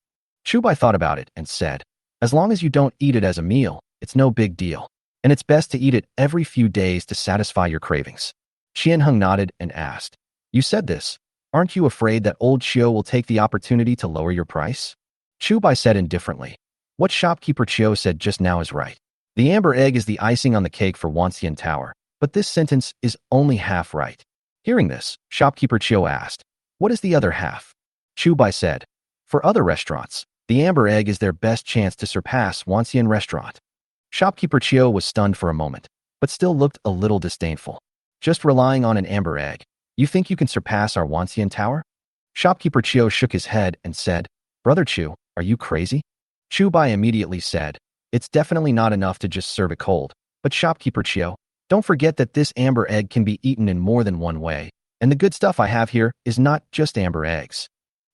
Chu Bai thought about it and said, as long as you don't eat it as a meal, it's no big deal, and it's best to eat it every few days to satisfy your cravings. Qianheng nodded and asked, you said this. Aren't you afraid that old Qiao will take the opportunity to lower your price? Chu Bai said indifferently, what shopkeeper Qiao said just now is right. The amber egg is the icing on the cake for Wanxian Tower, but this sentence is only half right. Hearing this, shopkeeper Qiao asked, what is the other half? Chu Bai said, for other restaurants, the amber egg is their best chance to surpass Wanxian restaurant. Shopkeeper Qiao was stunned for a moment, but still looked a little disdainful. Just relying on an amber egg, you think you can surpass our Wanxian Tower? Shopkeeper Qiao shook his head and said, Brother Chu, are you crazy? Chu Bai immediately said, it's definitely not enough to just serve it cold, but shopkeeper Qiao, don't forget that this amber egg can be eaten in more than one way, and the good stuff I have here is not just amber eggs.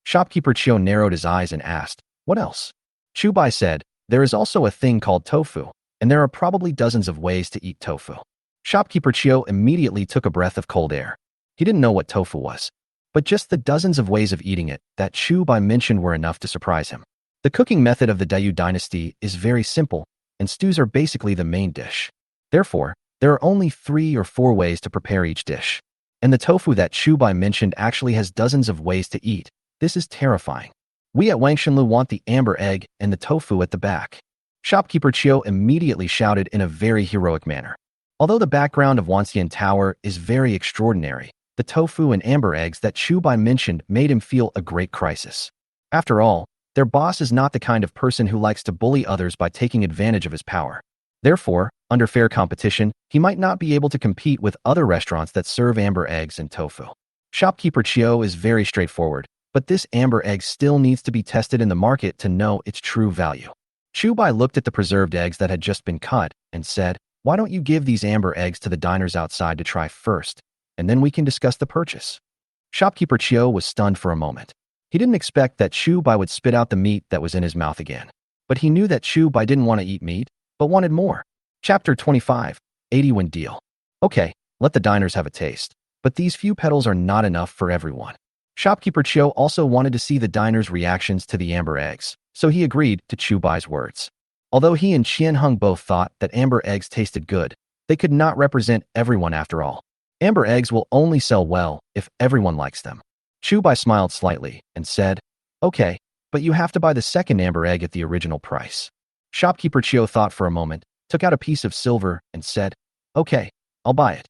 Shopkeeper Qiao narrowed his eyes and asked, what else? Chu Bai said, there is also a thing called tofu, and there are probably dozens of ways to eat tofu. Shopkeeper Qiao immediately took a breath of cold air. He didn't know what tofu was. But just the dozens of ways of eating it that Chu Bai mentioned were enough to surprise him. The cooking method of the Dayu dynasty is very simple, and stews are basically the main dish. Therefore, there are only 3 or 4 ways to prepare each dish. And the tofu that Chu Bai mentioned actually has dozens of ways to eat. This is terrifying. We at Wangshenlu want the amber egg and the tofu at the back. Shopkeeper Chiu immediately shouted in a very heroic manner. Although the background of Wanxian Tower is very extraordinary, the tofu and amber eggs that Chu Bai mentioned made him feel a great crisis. After all, their boss is not the kind of person who likes to bully others by taking advantage of his power. Therefore, under fair competition, he might not be able to compete with other restaurants that serve amber eggs and tofu. Shopkeeper Chiu is very straightforward, but this amber egg still needs to be tested in the market to know its true value. Chu Bai looked at the preserved eggs that had just been cut and said, "Why don't you give these amber eggs to the diners outside to try first, and then we can discuss the purchase?" Shopkeeper Chiu was stunned for a moment. He didn't expect that Chu Bai would spit out the meat that was in his mouth again. But he knew that Chu Bai didn't want to eat meat, but wanted more. Chapter 25, 80-win deal. Okay, let the diners have a taste. But these few petals are not enough for everyone. Shopkeeper Chiu also wanted to see the diners' reactions to the amber eggs, so he agreed to Chu Bai's words. Although he and Qian Hung both thought that amber eggs tasted good, they could not represent everyone after all. Amber eggs will only sell well if everyone likes them. Chu Bai smiled slightly and said, "Okay, but you have to buy the second amber egg at the original price." Shopkeeper Chiu thought for a moment, took out a piece of silver and said, "Okay, I'll buy it."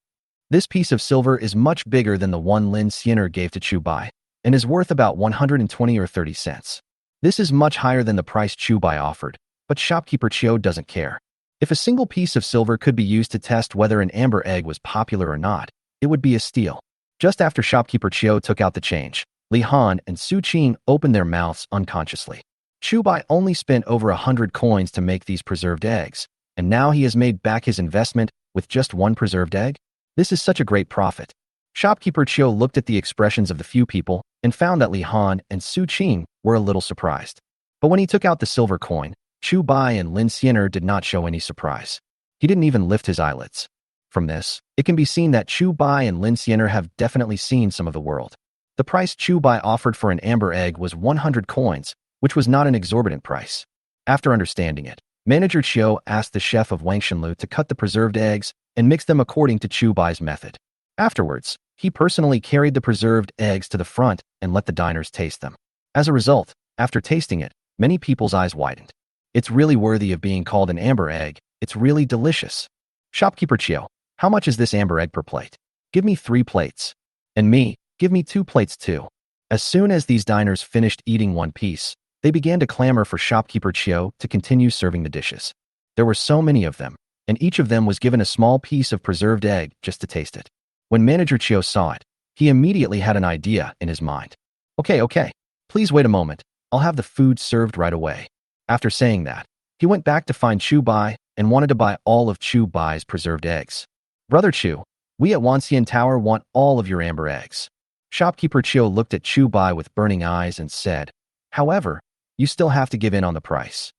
This piece of silver is much bigger than the one Lin Xiener gave to Chu Bai and is worth about 120 or 30 cents. This is much higher than the price Chu Bai offered, but Shopkeeper Chiu doesn't care. If a single piece of silver could be used to test whether an amber egg was popular or not, it would be a steal. Just after Shopkeeper Chiu took out the change, Li Han and Su Qing opened their mouths unconsciously. Chu Bai only spent over 100 coins to make these preserved eggs, and now he has made back his investment with just one preserved egg? This is such a great profit. Shopkeeper Chiu looked at the expressions of the few people and found that Li Han and Su Qing were a little surprised. But when he took out the silver coin, Chu Bai and Lin Xiener did not show any surprise. He didn't even lift his eyelids. From this, it can be seen that Chu Bai and Lin Xiener have definitely seen some of the world. The price Chu Bai offered for an amber egg was 100 coins, which was not an exorbitant price. After understanding it, Manager Chiu asked the chef of Wangshenlu to cut the preserved eggs and mix them according to Chu Bai's method. Afterwards, he personally carried the preserved eggs to the front and let the diners taste them. As a result, after tasting it, many people's eyes widened. It's really worthy of being called an amber egg. It's really delicious. Shopkeeper Chiu, how much is this amber egg per plate? Give me 3 plates. And me, give me 2 plates too. As soon as these diners finished eating one piece, they began to clamor for Shopkeeper Chiu to continue serving the dishes. There were so many of them, and each of them was given a small piece of preserved egg just to taste it. When Manager Chiu saw it, he immediately had an idea in his mind. Okay, please wait a moment. I'll have the food served right away. After saying that, he went back to find Chu Bai and wanted to buy all of Chu Bai's preserved eggs. Brother Chu, we at Wanxian Tower want all of your amber eggs. Shopkeeper Chiu looked at Chu Bai with burning eyes and said, "However, you still have to give in on the price."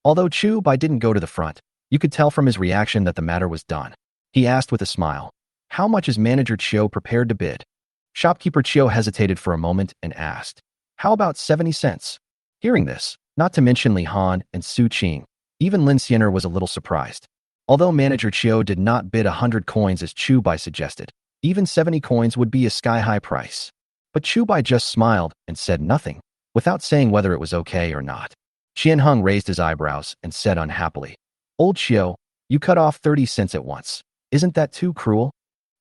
Although Chu Bai didn't go to the front, you could tell from his reaction that the matter was done. He asked with a smile, "How much is Manager Chiu prepared to bid?" Shopkeeper Chiu hesitated for a moment and asked, "How about 70 cents? Hearing this, not to mention Li Han and Su Qing, even Lin Xiener was a little surprised. Although Manager Chiu did not bid 100 coins as Chu Bai suggested, even 70 coins would be a sky-high price. But Chu Bai just smiled and said nothing, without saying whether it was okay or not. Qian Hung raised his eyebrows and said unhappily, "Old Chiu, you cut off 30 cents at once. Isn't that too cruel?"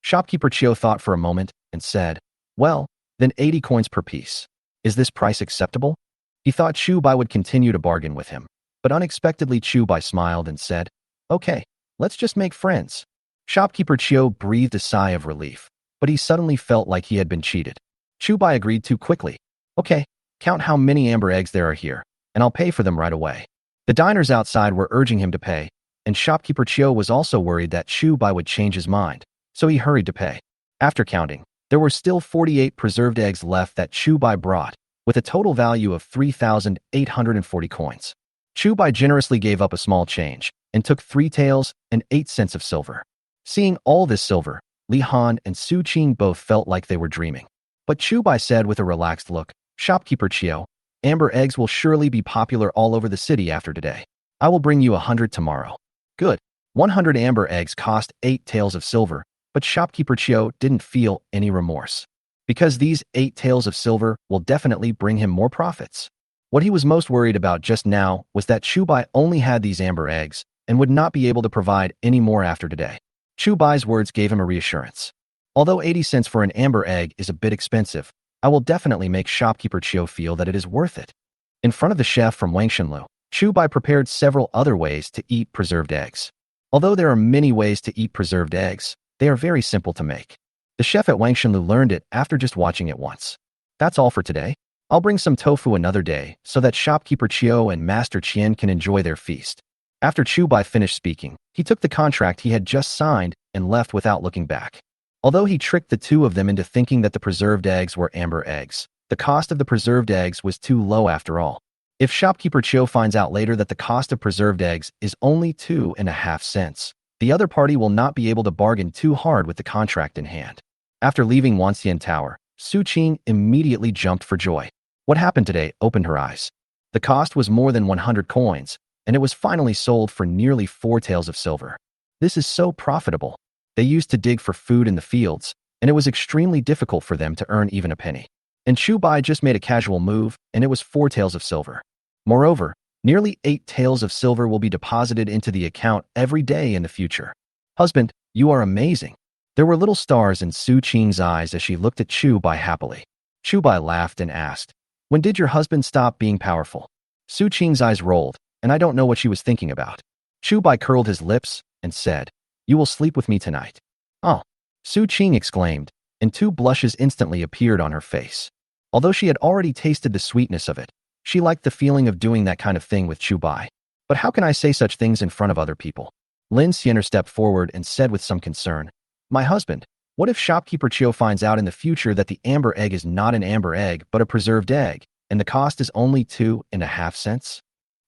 Shopkeeper Chiu thought for a moment and said, "Well, then 80 coins per piece. Is this price acceptable?" He thought Chu Bai would continue to bargain with him, but unexpectedly Chu Bai smiled and said, "Okay, let's just make friends." Shopkeeper Chiu breathed a sigh of relief, but he suddenly felt like he had been cheated. Chu Bai agreed too quickly. "Okay, count how many amber eggs there are here, and I'll pay for them right away." The diners outside were urging him to pay, and Shopkeeper Chiu was also worried that Chu Bai would change his mind, so he hurried to pay. After counting, there were still 48 preserved eggs left that Chu Bai brought, with a total value of 3,840 coins. Chu Bai generously gave up a small change and took 3 taels and 8 cents of silver. Seeing all this silver, Li Han and Su Qing both felt like they were dreaming. But Chu Bai said with a relaxed look, "Shopkeeper Chiu, amber eggs will surely be popular all over the city after today. I will bring you 100 tomorrow." Good. 100 amber eggs cost 8 taels of silver, but shopkeeper Chiu didn't feel any remorse. Because these 8 taels of silver will definitely bring him more profits. What he was most worried about just now was that Chu Bai only had these amber eggs and would not be able to provide any more after today. Chu Bai's words gave him a reassurance. Although 80 cents for an amber egg is a bit expensive, I will definitely make shopkeeper Chiu feel that it is worth it. In front of the chef from Wangshenlu, Chu Bai prepared several other ways to eat preserved eggs. Although there are many ways to eat preserved eggs, they are very simple to make. The chef at Wangshenlu learned it after just watching it once. That's all for today. I'll bring some tofu another day so that shopkeeper Chiu and Master Qian can enjoy their feast. After Chu Bai finished speaking, he took the contract he had just signed and left without looking back. Although he tricked the two of them into thinking that the preserved eggs were amber eggs, the cost of the preserved eggs was too low after all. If shopkeeper Chiu finds out later that the cost of preserved eggs is only 2.5 cents, the other party will not be able to bargain too hard with the contract in hand. After leaving Wanxian Tower, Su Qing immediately jumped for joy. What happened today opened her eyes. The cost was more than 100 coins, and it was finally sold for nearly 4 taels of silver. This is so profitable. They used to dig for food in the fields, and it was extremely difficult for them to earn even a penny. And Chu Bai just made a casual move, and it was 4 taels of silver. Moreover, nearly 8 taels of silver will be deposited into the account every day in the future. Husband, you are amazing. There were little stars in Su Qing's eyes as she looked at Chu Bai happily. Chu Bai laughed and asked, "When did your husband stop being powerful?" Su Qing's eyes rolled, and I don't know what she was thinking about. Chu Bai curled his lips and said, "You will sleep with me tonight." "Oh," Su Qing exclaimed, and 2 blushes instantly appeared on her face. Although she had already tasted the sweetness of it, she liked the feeling of doing that kind of thing with Chu Bai. But how can I say such things in front of other people? Lin Xianer stepped forward and said with some concern, "My husband, what if shopkeeper Chiu finds out in the future that the amber egg is not an amber egg but a preserved egg, and the cost is only 2.5 cents?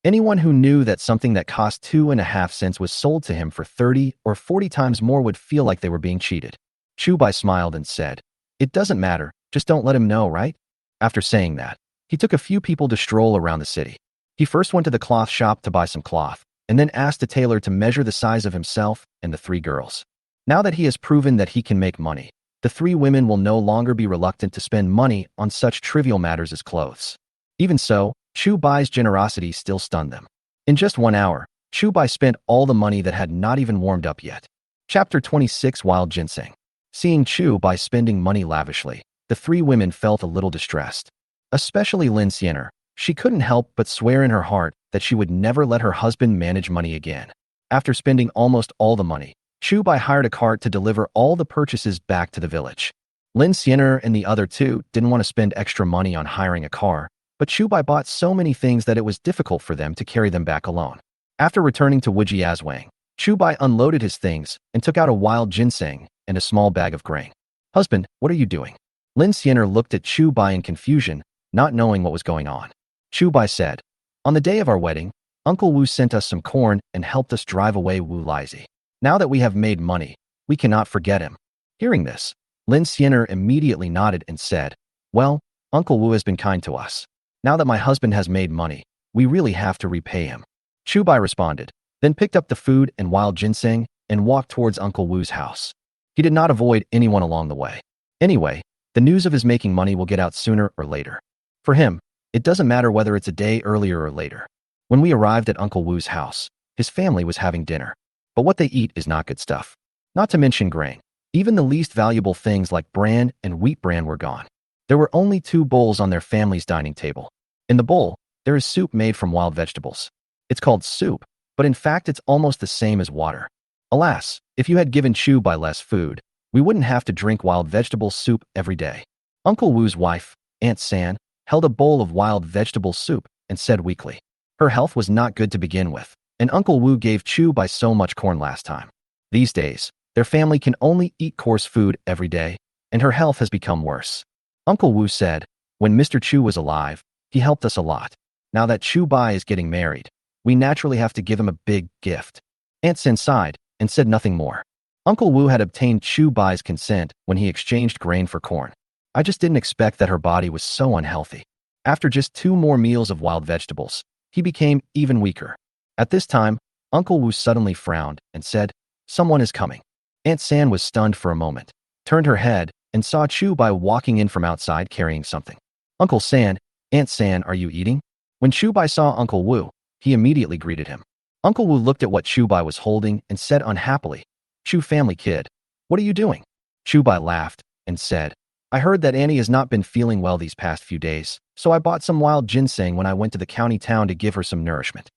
Anyone who knew that something that cost 2.5 cents was sold to him for 30 or 40 times more would feel like they were being cheated." Chu Bai smiled and said, "It doesn't matter, just don't let him know, right?" After saying that, he took a few people to stroll around the city. He first went to the cloth shop to buy some cloth, and then asked a tailor to measure the size of himself and the 3 girls. Now that he has proven that he can make money, the 3 women will no longer be reluctant to spend money on such trivial matters as clothes. Even so, Chu Bai's generosity still stunned them. In just 1 hour, Chu Bai spent all the money that had not even warmed up yet. Chapter 26 Wild Ginseng. Seeing Chu Bai spending money lavishly, the 3 women felt a little distressed. Especially Lin Xianer. She couldn't help but swear in her heart that she would never let her husband manage money again. After spending almost all the money, Chu Bai hired a cart to deliver all the purchases back to the village. Lin Xianer and the other 2 didn't want to spend extra money on hiring a car, but Chu Bai bought so many things that it was difficult for them to carry them back alone. After returning to Wujiazwang, Chu Bai unloaded his things and took out a wild ginseng and a small bag of grain. "Husband, what are you doing?" Lin Xianer looked at Chu Bai in confusion, not knowing what was going on. Chu Bai said, "On the day of our wedding, Uncle Wu sent us some corn and helped us drive away Wu Lizi. Now that we have made money, we cannot forget him." Hearing this, Lin Xianer immediately nodded and said, "Well, Uncle Wu has been kind to us. Now that my husband has made money, we really have to repay him." Chu Bai responded, then picked up the food and wild ginseng and walked towards Uncle Wu's house. He did not avoid anyone along the way. Anyway, the news of his making money will get out sooner or later. For him, it doesn't matter whether it's a day earlier or later. When we arrived at Uncle Wu's house, his family was having dinner. But what they eat is not good stuff. Not to mention grain. Even the least valuable things like bran and wheat bran were gone. There were only 2 bowls on their family's dining table. In the bowl, there is soup made from wild vegetables. It's called soup, but in fact it's almost the same as water. Alas, if you had given Chu Bai less food, we wouldn't have to drink wild vegetable soup every day. Uncle Wu's wife, Aunt San, held a bowl of wild vegetable soup and said weakly. Her health was not good to begin with, and Uncle Wu gave Chu Bai so much corn last time. These days, their family can only eat coarse food every day, and her health has become worse. Uncle Wu said, "When Mr. Chu was alive, he helped us a lot. Now that Chu Bai is getting married, we naturally have to give him a big gift." Aunt San sighed and said nothing more. Uncle Wu had obtained Chu Bai's consent when he exchanged grain for corn. I just didn't expect that her body was so unhealthy. After just 2 more meals of wild vegetables, he became even weaker. At this time, Uncle Wu suddenly frowned and said, "Someone is coming." Aunt San was stunned for a moment, turned her head, and saw Chu Bai walking in from outside carrying something. "Uncle San, Aunt San, are you eating?" When Chu Bai saw Uncle Wu, he immediately greeted him. Uncle Wu looked at what Chu Bai was holding and said unhappily, "Chu family kid, what are you doing?" Chu Bai laughed and said, "I heard that Annie has not been feeling well these past few days, so I bought some wild ginseng when I went to the county town to give her some nourishment."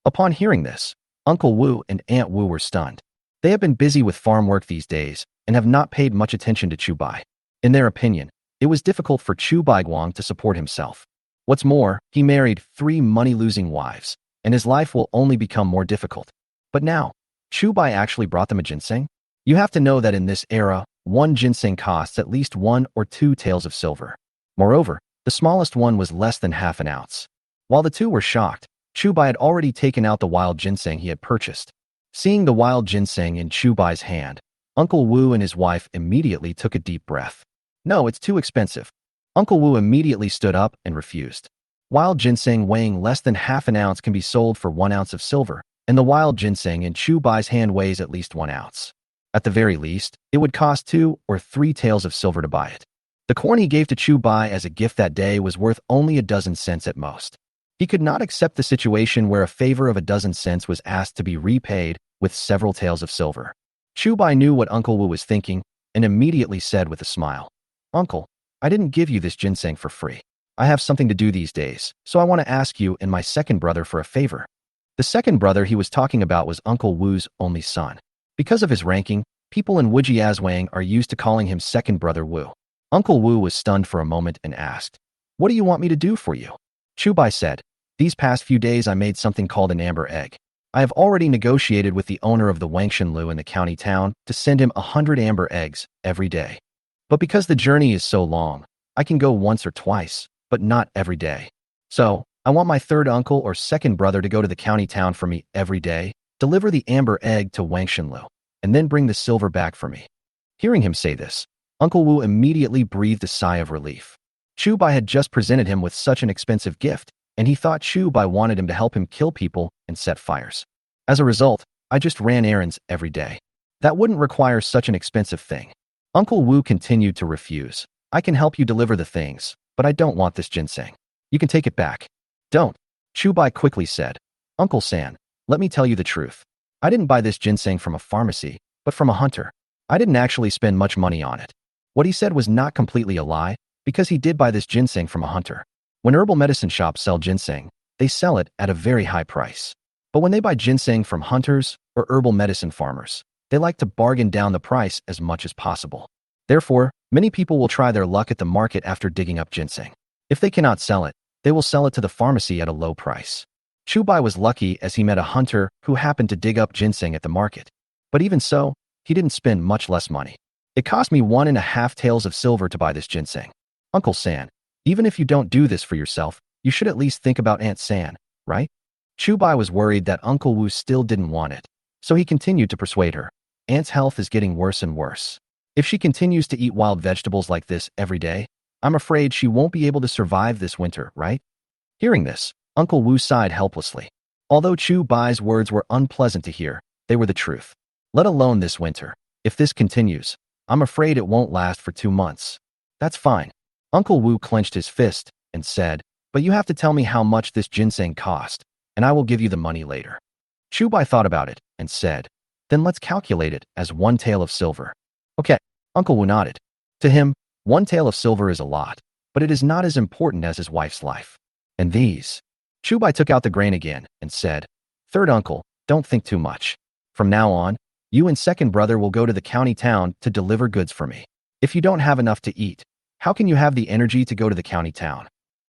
Upon hearing this, Uncle Wu and Aunt Wu were stunned. They have been busy with farm work these days and have not paid much attention to Chu Bai. In their opinion, it was difficult for Chu Bai Guang to support himself. What's more, he married 3 money-losing wives, and his life will only become more difficult. But now, Chu Bai actually brought them a ginseng? You have to know that in this era, 1 ginseng costs at least 1 or 2 taels of silver. Moreover, the smallest one was less than half an ounce. While the two were shocked, Chu Bai had already taken out the wild ginseng he had purchased. Seeing the wild ginseng in Chu Bai's hand, Uncle Wu and his wife immediately took a deep breath. "No, it's too expensive." Uncle Wu immediately stood up and refused. Wild ginseng weighing less than half an ounce can be sold for 1 ounce of silver, and the wild ginseng in Chu Bai's hand weighs at least 1 ounce. At the very least, it would cost 2 or 3 taels of silver to buy it. The corn he gave to Chu Bai as a gift that day was worth only a dozen cents at most. He could not accept the situation where a favor of a dozen cents was asked to be repaid with several taels of silver. Chu Bai knew what Uncle Wu was thinking and immediately said with a smile, "Uncle, I didn't give you this ginseng for free. I have something to do these days, so I want to ask you and my second brother for a favor." The second brother he was talking about was Uncle Wu's only son. Because of his ranking, people in Wujiazwang are used to calling him second brother Wu. Uncle Wu was stunned for a moment and asked, "What do you want me to do for you?" Chu Bai said, "These past few days I made something called an amber egg. I have already negotiated with the owner of the Wangshan in the county town to send him 100 amber eggs every day. But because the journey is so long, I can go once or twice, but not every day. So, I want my third uncle or second brother to go to the county town for me every day, deliver the amber egg to Wangshan, and then bring the silver back for me." Hearing him say this, Uncle Wu immediately breathed a sigh of relief. Chu Bai had just presented him with such an expensive gift, and he thought Chu Bai wanted him to help him kill people and set fires. "As a result, I just ran errands every day. That wouldn't require such an expensive thing." Uncle Wu continued to refuse. "I can help you deliver the things, but I don't want this ginseng. You can take it back." "Don't," Chu Bai quickly said. "Uncle San, let me tell you the truth. I didn't buy this ginseng from a pharmacy, but from a hunter. I didn't actually spend much money on it." What he said was not completely a lie, because he did buy this ginseng from a hunter. When herbal medicine shops sell ginseng, they sell it at a very high price. But when they buy ginseng from hunters or herbal medicine farmers, they like to bargain down the price as much as possible. Therefore, many people will try their luck at the market after digging up ginseng. If they cannot sell it, they will sell it to the pharmacy at a low price. Chu Bai was lucky as he met a hunter who happened to dig up ginseng at the market. But even so, he didn't spend much less money. "It cost me 1.5 taels of silver to buy this ginseng. Uncle San, even if you don't do this for yourself, you should at least think about Aunt San, right?" Chu Bai was worried that Uncle Wu still didn't want it, so he continued to persuade her. "Aunt's health is getting worse and worse. If she continues to eat wild vegetables like this every day, I'm afraid she won't be able to survive this winter, right?" Hearing this, Uncle Wu sighed helplessly. Although Chu Bai's words were unpleasant to hear, they were the truth. "Let alone this winter. If this continues, I'm afraid it won't last for 2 months. "That's fine." Uncle Wu clenched his fist and said, "But you have to tell me how much this ginseng cost, and I will give you the money later." Chu Bai thought about it and said, "Then let's calculate it as 1 tael of silver." "Okay." Uncle Wu nodded. To him, 1 tael of silver is a lot, but it is not as important as his wife's life. "And these?" Chu Bai took out the grain again and said, "Third uncle, don't think too much. From now on, you and second brother will go to the county town to deliver goods for me. If you don't have enough to eat, how can you have the energy to go to the county town?"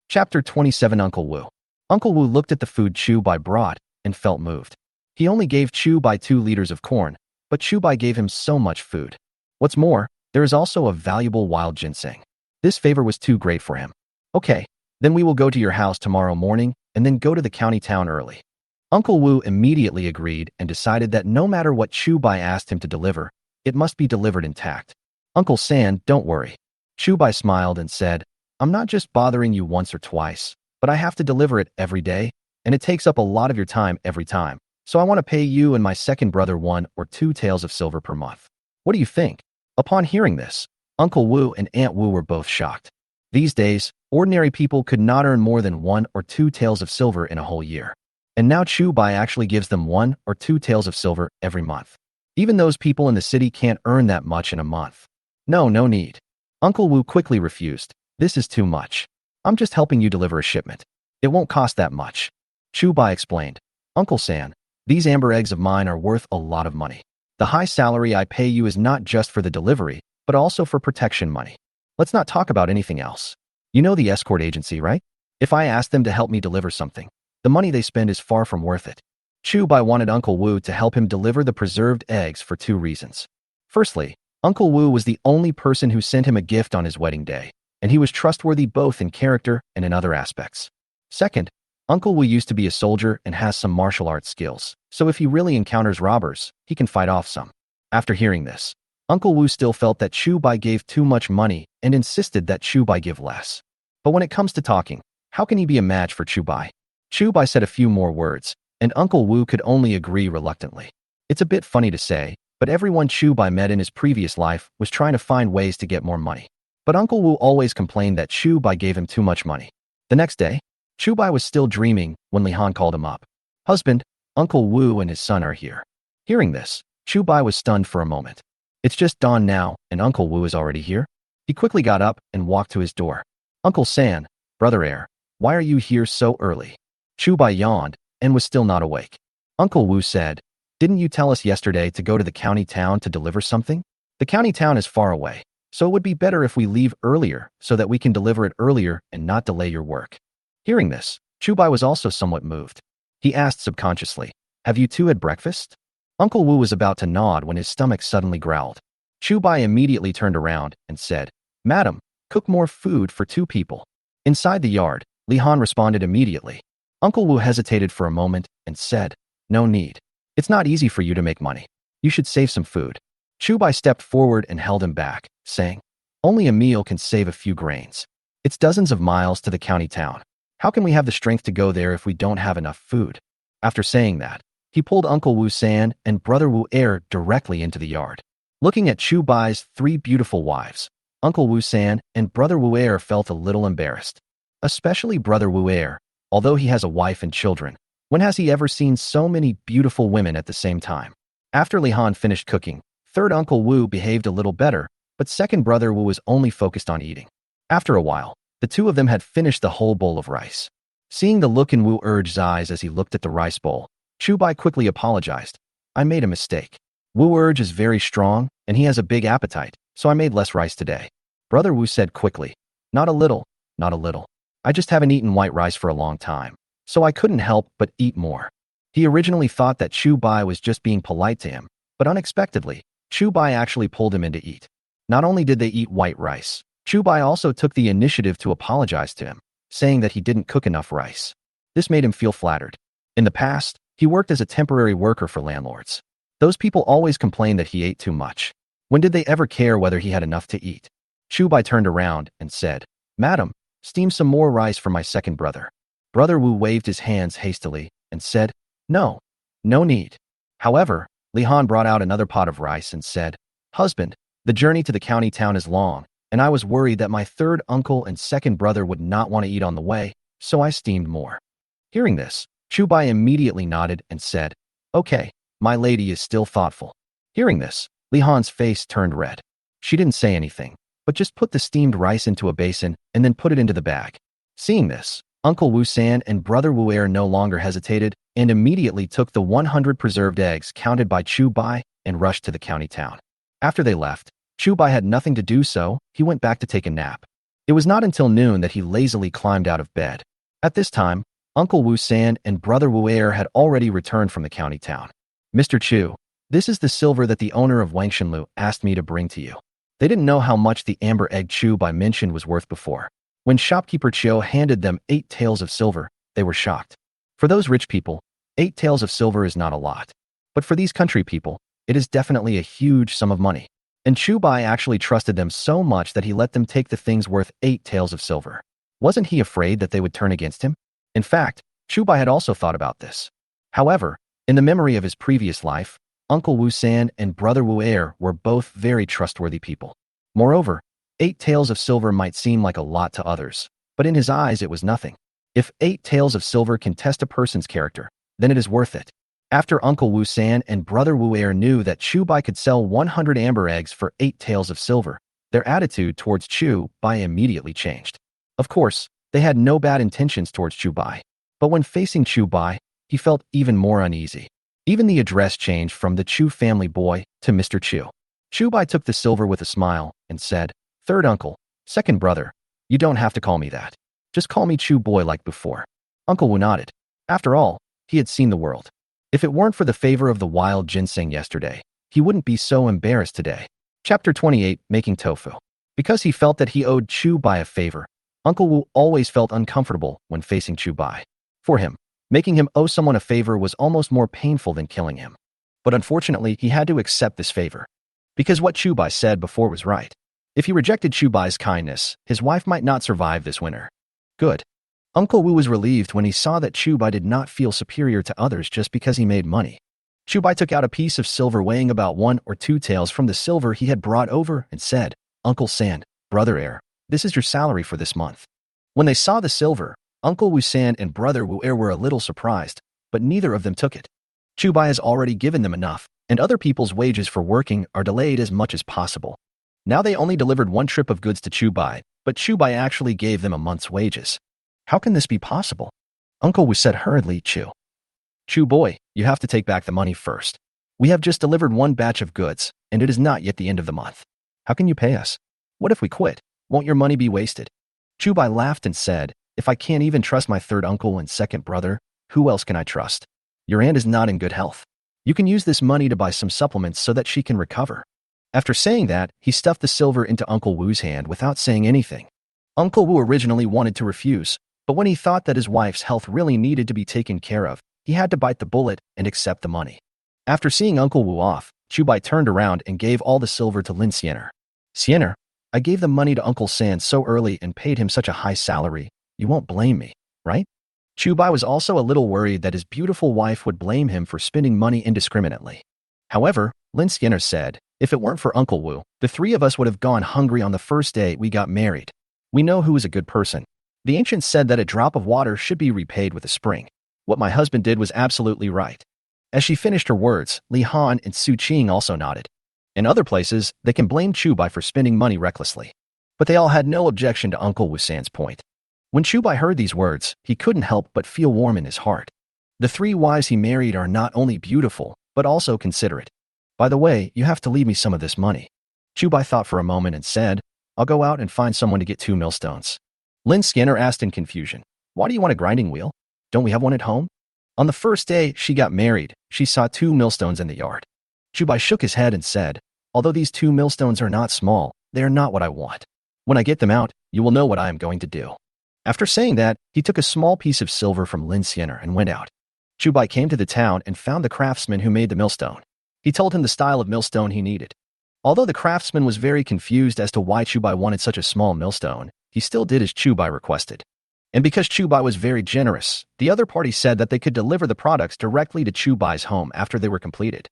Chapter 27 Uncle Wu. Uncle Wu looked at the food Chu Bai brought and felt moved. He only gave Chu Bai 2 liters of corn, but Chu Bai gave him so much food. What's more, there is also a valuable wild ginseng. This favor was too great for him. "Okay, then we will go to your house tomorrow morning and then go to the county town early." Uncle Wu immediately agreed and decided that no matter what Chu Bai asked him to deliver, it must be delivered intact. "Uncle San, don't worry. Chu Bai smiled and said, I'm not just bothering you once or twice, but I have to deliver it every day, and it takes up a lot of your time every time. So I want to pay you and my second brother 1 or 2 taels of silver per month. What do you think? Upon hearing this, Uncle Wu and Aunt Wu were both shocked. These days, ordinary people could not earn more than 1 or 2 taels of silver in a whole year. And now Chu Bai actually gives them 1 or 2 taels of silver every month. Even those people in the city can't earn that much in a month. No need. Uncle Wu quickly refused. This is too much. I'm just helping you deliver a shipment. It won't cost that much. Chu Bai explained. Uncle San, these amber eggs of mine are worth a lot of money. The high salary I pay you is not just for the delivery, but also for protection money. Let's not talk about anything else. You know the escort agency, right? If I ask them to help me deliver something, the money they spend is far from worth it. Chu Bai wanted Uncle Wu to help him deliver the preserved eggs for 2 reasons. Firstly, Uncle Wu was the only person who sent him a gift on his wedding day, and he was trustworthy both in character and in other aspects. Second, Uncle Wu used to be a soldier and has some martial arts skills, so if he really encounters robbers, he can fight off some. After hearing this, Uncle Wu still felt that Chu Bai gave too much money and insisted that Chu Bai give less. But when it comes to talking, how can he be a match for Chu Bai? Chu Bai said a few more words, and Uncle Wu could only agree reluctantly. It's a bit funny to say, but everyone Chu Bai met in his previous life was trying to find ways to get more money. But Uncle Wu always complained that Chu Bai gave him too much money. The next day, Chu Bai was still dreaming when Li Han called him up. Husband, Uncle Wu and his son are here. Hearing this, Chu Bai was stunned for a moment. It's just dawn now, and Uncle Wu is already here? He quickly got up and walked to his door. Uncle San, brother heir, why are you here so early? Chu Bai yawned and was still not awake. Uncle Wu said, didn't you tell us yesterday to go to the county town to deliver something? The county town is far away, so it would be better if we leave earlier so that we can deliver it earlier and not delay your work. Hearing this, Chu Bai was also somewhat moved. He asked subconsciously, have you two had breakfast? Uncle Wu was about to nod when his stomach suddenly growled. Chu Bai immediately turned around and said, Madam, cook more food for 2 people. Inside the yard, Li Han responded immediately. Uncle Wu hesitated for a moment and said, no need. It's not easy for you to make money. You should save some food. Chu Bai stepped forward and held him back, saying, only a meal can save a few grains. It's dozens of miles to the county town. How can we have the strength to go there if we don't have enough food? After saying that, he pulled Uncle Wu San and Brother Wu Er directly into the yard. Looking at Chu Bai's 3 beautiful wives, Uncle Wu San and Brother Wu Er felt a little embarrassed. Especially Brother Wu Er, although he has a wife and children. When has he ever seen so many beautiful women at the same time? After Li Han finished cooking, third Uncle Wu behaved a little better, but second Brother Wu was only focused on eating. After a while, the 2 of them had finished the whole bowl of rice. Seeing the look in Wu Er's eyes as he looked at the rice bowl, Chu Bai quickly apologized. I made a mistake. Wu Er is very strong, and he has a big appetite, so I made less rice today. Brother Wu said quickly, not a little, not a little. I just haven't eaten white rice for a long time, so I couldn't help but eat more. He originally thought that Chu Bai was just being polite to him, but unexpectedly, Chu Bai actually pulled him in to eat. Not only did they eat white rice, Chu Bai also took the initiative to apologize to him, saying that he didn't cook enough rice. This made him feel flattered. In the past, he worked as a temporary worker for landlords. Those people always complained that he ate too much. When did they ever care whether he had enough to eat? Chu Bai turned around and said, Madam, steam some more rice for my second brother. Brother Wu waved his hands hastily and said, no need. However, Li Han brought out another pot of rice and said, Husband, the journey to the county town is long, and I was worried that my third uncle and second brother would not want to eat on the way, so I steamed more. Hearing this, Chu Bai immediately nodded and said, okay, my lady is still thoughtful. Hearing this, Li Han's face turned red. She didn't say anything, but just put the steamed rice into a basin and then put it into the bag. Seeing this, Uncle Wu San and Brother Wu Er no longer hesitated and immediately took the 100 preserved eggs counted by Chu Bai and rushed to the county town. After they left, Chu Bai had nothing to do, so he went back to take a nap. It was not until noon that he lazily climbed out of bed. At this time, Uncle Wu San and Brother Wu Er had already returned from the county town. Mr. Chu, this is the silver that the owner of Wangshenlu asked me to bring to you. They didn't know how much the amber egg Chu Bai mentioned was worth before. When shopkeeper Chiu handed them 8 taels of silver, they were shocked. For those rich people, 8 taels of silver is not a lot. But for these country people, it is definitely a huge sum of money. And Chu Bai actually trusted them so much that he let them take the things worth 8 taels of silver. Wasn't he afraid that they would turn against him? In fact, Chu Bai had also thought about this. However, in the memory of his previous life, Uncle Wu San and Brother Wu Er were both very trustworthy people. Moreover, 8 taels of silver might seem like a lot to others, but in his eyes it was nothing. If 8 taels of silver can test a person's character, then it is worth it. After Uncle Wu San and Brother Wu Er knew that Chu Bai could sell 100 amber eggs for 8 taels of silver, their attitude towards Chu Bai immediately changed. Of course, they had no bad intentions towards Chu Bai, but when facing Chu Bai, he felt even more uneasy. Even the address changed from the Chu family boy to Mr. Chu. Chu Bai took the silver with a smile and said, "Third uncle, second brother, you don't have to call me that. Just call me Chu Boy like before." Uncle Wu nodded. After all, he had seen the world. If it weren't for the favor of the wild ginseng yesterday, he wouldn't be so embarrassed today. Chapter 28, Making Tofu. Because he felt that he owed Chu Bai a favor, Uncle Wu always felt uncomfortable when facing Chu Bai. For him, making him owe someone a favor was almost more painful than killing him. But unfortunately, he had to accept this favor. Because what Chu Bai said before was right. If he rejected Chu Bai's kindness, his wife might not survive this winter. Good. Uncle Wu was relieved when he saw that Chu Bai did not feel superior to others just because he made money. Chu Bai took out a piece of silver weighing about 1 or 2 taels from the silver he had brought over and said, "Uncle San, Brother Er, this is your salary for this month." When they saw the silver, Uncle Wu San and Brother Wu Er were a little surprised, but neither of them took it. Chu Bai has already given them enough, and other people's wages for working are delayed as much as possible. Now they only delivered 1 trip of goods to Chu Bai, but Chu Bai actually gave them a month's wages. How can this be possible? Uncle Wu said hurriedly, Chu Boy, you have to take back the money first. We have just delivered 1 batch of goods, and it is not yet the end of the month. How can you pay us? What if we quit? Won't your money be wasted?" Chu Bai laughed and said, "If I can't even trust my third uncle and second brother, who else can I trust? Your aunt is not in good health. You can use this money to buy some supplements so that she can recover." After saying that, he stuffed the silver into Uncle Wu's hand without saying anything. Uncle Wu originally wanted to refuse, but when he thought that his wife's health really needed to be taken care of, he had to bite the bullet and accept the money. After seeing Uncle Wu off, Chu Bai turned around and gave all the silver to Lin Siener. "Siener, I gave the money to Uncle San so early and paid him such a high salary. You won't blame me, right?" Chu Bai was also a little worried that his beautiful wife would blame him for spending money indiscriminately. However, Lin Siener said, "If it weren't for Uncle Wu, the 3 of us would have gone hungry on the first day we got married. We know who is a good person. The ancients said that a drop of water should be repaid with a spring. What my husband did was absolutely right." As she finished her words, Li Han and Su Qing also nodded. In other places, they can blame Chu Bai for spending money recklessly. But they all had no objection to Uncle Wu San's point. When Chu Bai heard these words, he couldn't help but feel warm in his heart. The 3 wives he married are not only beautiful, but also considerate. "By the way, you have to leave me some of this money." Chu Bai thought for a moment and said, "I'll go out and find someone to get 2 millstones." Lin Skinner asked in confusion, "Why do you want a grinding wheel? Don't we have one at home?" On the first day she got married, she saw 2 millstones in the yard. Chu Bai shook his head and said, "Although these 2 millstones are not small, they are not what I want. When I get them out, you will know what I am going to do." After saying that, he took a small piece of silver from Lin Siener and went out. Chu Bai came to the town and found the craftsman who made the millstone. He told him the style of millstone he needed. Although the craftsman was very confused as to why Chu Bai wanted such a small millstone, he still did as Chu Bai requested. And because Chu Bai was very generous, the other party said that they could deliver the products directly to Chu Bai's home after they were completed.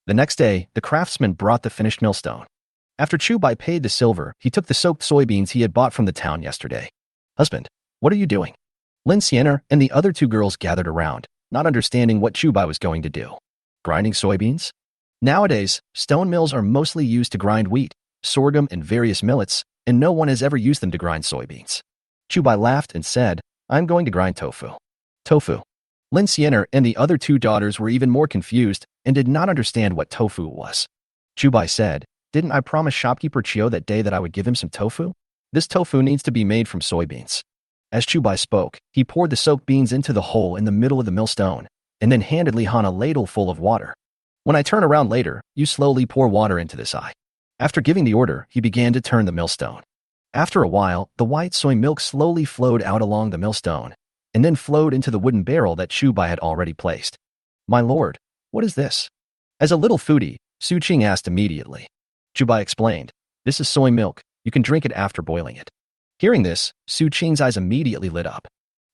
The next day, the craftsman brought the finished millstone. After Chu Bai paid the silver, he took the soaked soybeans he had bought from the town yesterday. "Husband, what are you doing?" Lin Siener and the other 2 girls gathered around, not understanding what Chu Bai was going to do. Grinding soybeans? Nowadays, stone mills are mostly used to grind wheat, sorghum, and various millets, and no one has ever used them to grind soybeans. Chu Bai laughed and said, "I'm going to grind tofu." Tofu. Lin Siener and the other 2 daughters were even more confused and did not understand what tofu was. Chu Bai said, "Didn't I promise shopkeeper Chio that day that I would give him some tofu? This tofu needs to be made from soybeans." As Chu Bai spoke, he poured the soaked beans into the hole in the middle of the millstone, and then handed Li Han a ladle full of water. "When I turn around later, you slowly pour water into this eye." After giving the order, he began to turn the millstone. After a while, the white soy milk slowly flowed out along the millstone, and then flowed into the wooden barrel that Chu Bai had already placed. "My lord, what is this?" As a little foodie, Su Qing asked immediately. Chu Bai explained. This is soy milk. You can drink it after boiling it. Hearing this, Su Qing's eyes immediately lit up.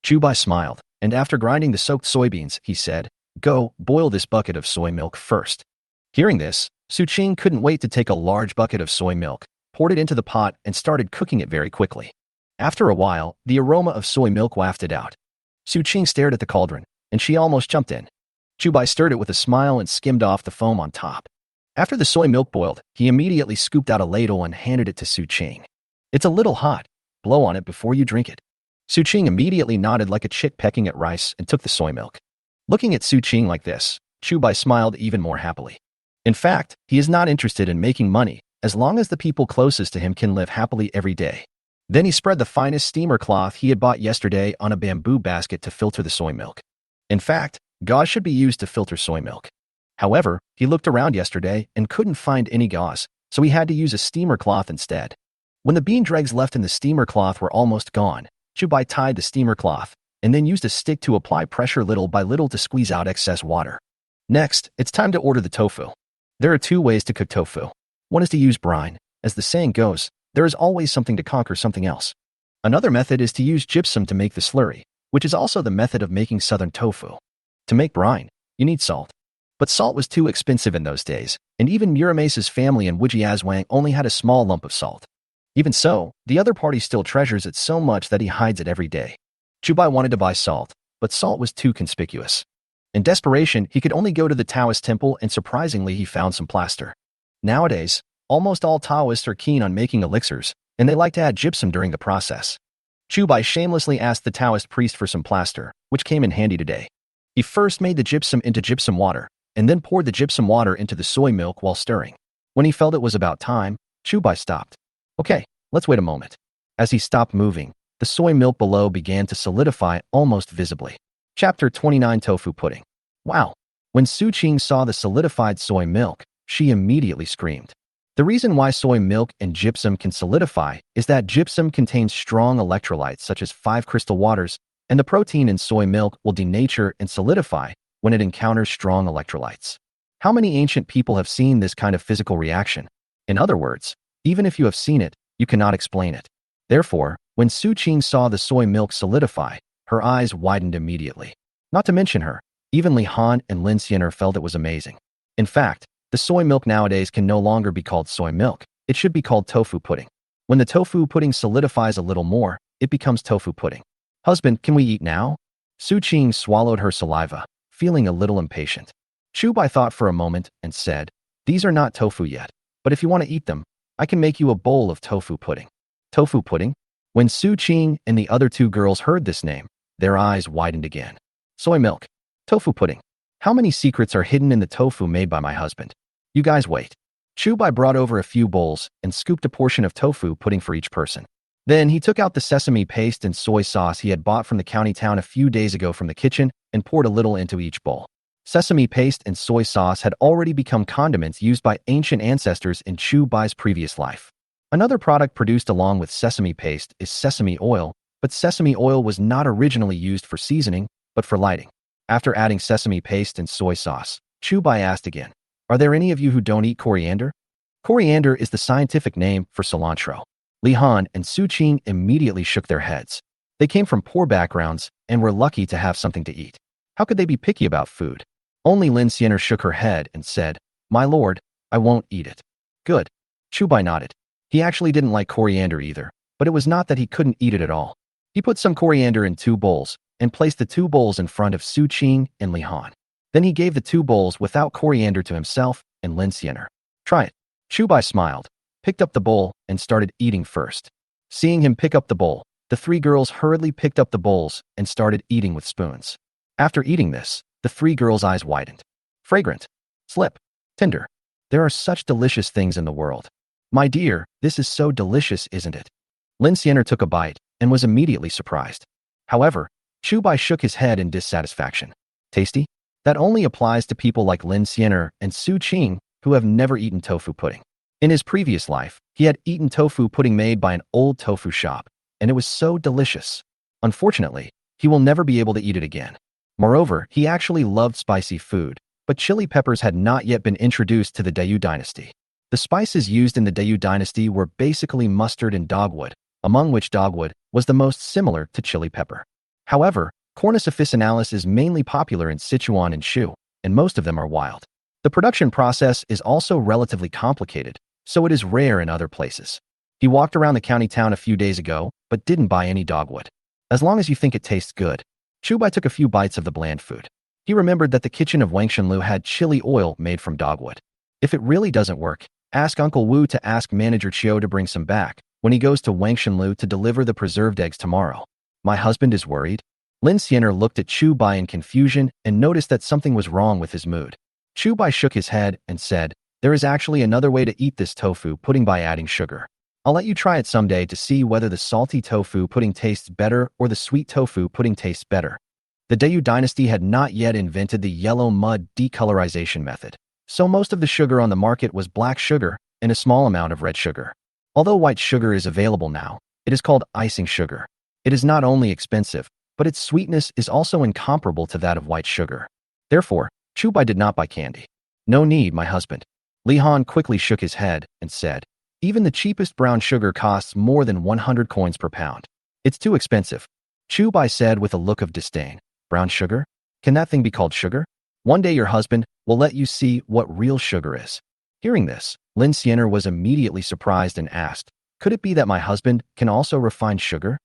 Chu Bai smiled, and after grinding the soaked soybeans, he said, "Go, boil this bucket of soy milk first." Hearing this, Su Qing couldn't wait to take a large bucket of soy milk, poured it into the pot, and started cooking it very quickly. After a while, the aroma of soy milk wafted out. Su Qing stared at the cauldron, and she almost jumped in. Chu Bai stirred it with a smile and skimmed off the foam on top. After the soy milk boiled, he immediately scooped out a ladle and handed it to Su Qing. "It's a little hot. Blow on it before you drink it." Su Qing immediately nodded like a chick pecking at rice and took the soy milk. Looking at Su Qing like this, Chu Bai smiled even more happily. In fact, he is not interested in making money as long as the people closest to him can live happily every day. Then he spread the finest steamer cloth he had bought yesterday on a bamboo basket to filter the soy milk. In fact, gauze should be used to filter soy milk. However, he looked around yesterday and couldn't find any gauze, so he had to use a steamer cloth instead. When the bean dregs left in the steamer cloth were almost gone, Chu Bai tied the steamer cloth and then used a stick to apply pressure little by little to squeeze out excess water. Next, it's time to order the tofu. There are two ways to cook tofu. One is to use brine. As the saying goes, there is always something to conquer something else. Another method is to use gypsum to make the slurry, which is also the method of making southern tofu. To make brine, you need salt. But salt was too expensive in those days, and even Muramace's family in Wujiazwang only had a small lump of salt. Even so, the other party still treasures it so much that he hides it every day. Chu Bai wanted to buy salt, but salt was too conspicuous. In desperation, he could only go to the Taoist temple, and surprisingly he found some plaster. Nowadays, almost all Taoists are keen on making elixirs, and they like to add gypsum during the process. Chu Bai shamelessly asked the Taoist priest for some plaster, which came in handy today. He first made the gypsum into gypsum water, and then poured the gypsum water into the soy milk while stirring. When he felt it was about time, Chu Bai stopped. "Okay, let's wait a moment." As he stopped moving, the soy milk below began to solidify almost visibly. Chapter 29 Tofu Pudding. Wow! When Su Qing saw the solidified soy milk, she immediately screamed. The reason why soy milk and gypsum can solidify is that gypsum contains strong electrolytes such as 5-crystal waters, and the protein in soy milk will denature and solidify when it encounters strong electrolytes. How many ancient people have seen this kind of physical reaction? In other words, even if you have seen it, you cannot explain it. Therefore, when Su Qing saw the soy milk solidify, her eyes widened immediately. Not to mention her, even Li Han and Lin Xiener felt it was amazing. In fact, the soy milk nowadays can no longer be called soy milk. It should be called tofu pudding. When the tofu pudding solidifies a little more, it becomes tofu pudding. "Husband, can we eat now?" Su Qing swallowed her saliva, feeling a little impatient. Chu Bai thought for a moment and said, "These are not tofu yet, but if you want to eat them, I can make you a bowl of tofu pudding." Tofu pudding? When Su Qing and the other two girls heard this name, their eyes widened again. Soy milk. Tofu pudding. How many secrets are hidden in the tofu made by my husband? You guys wait. Chu Bai brought over a few bowls and scooped a portion of tofu pudding for each person. Then he took out the sesame paste and soy sauce he had bought from the county town a few days ago from the kitchen and poured a little into each bowl. Sesame paste and soy sauce had already become condiments used by ancient ancestors in Chu Bai's previous life. Another product produced along with sesame paste is sesame oil, but sesame oil was not originally used for seasoning, but for lighting. After adding sesame paste and soy sauce, Chu Bai asked again, "Are there any of you who don't eat coriander?" Coriander is the scientific name for cilantro. Li Han and Su Qing immediately shook their heads. They came from poor backgrounds and were lucky to have something to eat. How could they be picky about food? Only Lin Xiener shook her head and said, "My lord, I won't eat it." Good. Chu Bai nodded. He actually didn't like coriander either, but it was not that he couldn't eat it at all. He put some coriander in 2 bowls and placed the 2 bowls in front of Su Qing and Li Han. Then he gave the 2 bowls without coriander to himself and Lin Xiener. "Try it." Chu Bai smiled, picked up the bowl, and started eating first. Seeing him pick up the bowl, the 3 girls hurriedly picked up the bowls and started eating with spoons. After eating this, the 3 girls' eyes widened. Fragrant. Slip. Tender. There are such delicious things in the world. My dear, this is so delicious, isn't it? Lin Xiener took a bite and was immediately surprised. However, Chu Bai shook his head in dissatisfaction. Tasty? That only applies to people like Lin Xiener and Su Qing who have never eaten tofu pudding. In his previous life, he had eaten tofu pudding made by an old tofu shop, and it was so delicious. Unfortunately, he will never be able to eat it again. Moreover, he actually loved spicy food, but chili peppers had not yet been introduced to the Dayu dynasty. The spices used in the Dayu dynasty were basically mustard and dogwood, among which dogwood was the most similar to chili pepper. However, Cornus officinalis is mainly popular in Sichuan and Shu, and most of them are wild. The production process is also relatively complicated, so it is rare in other places. He walked around the county town a few days ago, but didn't buy any dogwood. As long as you think it tastes good. Chu Bai took a few bites of the bland food. He remembered that the kitchen of Wang Shenlu had chili oil made from dogwood. If it really doesn't work, ask Uncle Wu to ask Manager Chiu to bring some back when he goes to Wang Shenlu to deliver the preserved eggs tomorrow. My husband is worried. Lin Xianer looked at Chu Bai in confusion and noticed that something was wrong with his mood. Chu Bai shook his head and said, "There is actually another way to eat this tofu pudding by adding sugar. I'll let you try it someday to see whether the salty tofu pudding tastes better or the sweet tofu pudding tastes better." The Dayu dynasty had not yet invented the yellow mud decolorization method, so most of the sugar on the market was black sugar and a small amount of red sugar. Although white sugar is available now, it is called icing sugar. It is not only expensive, but its sweetness is also incomparable to that of white sugar. Therefore, Chu Bai did not buy candy. "No need, my husband." Li Han quickly shook his head and said, "Even the cheapest brown sugar costs more than 100 coins per pound. It's too expensive." Chu Bai said with a look of disdain, "Brown sugar? Can that thing be called sugar? One day your husband will let you see what real sugar is." Hearing this, Lin Xianer was immediately surprised and asked, "Could it be that my husband can also refine sugar?"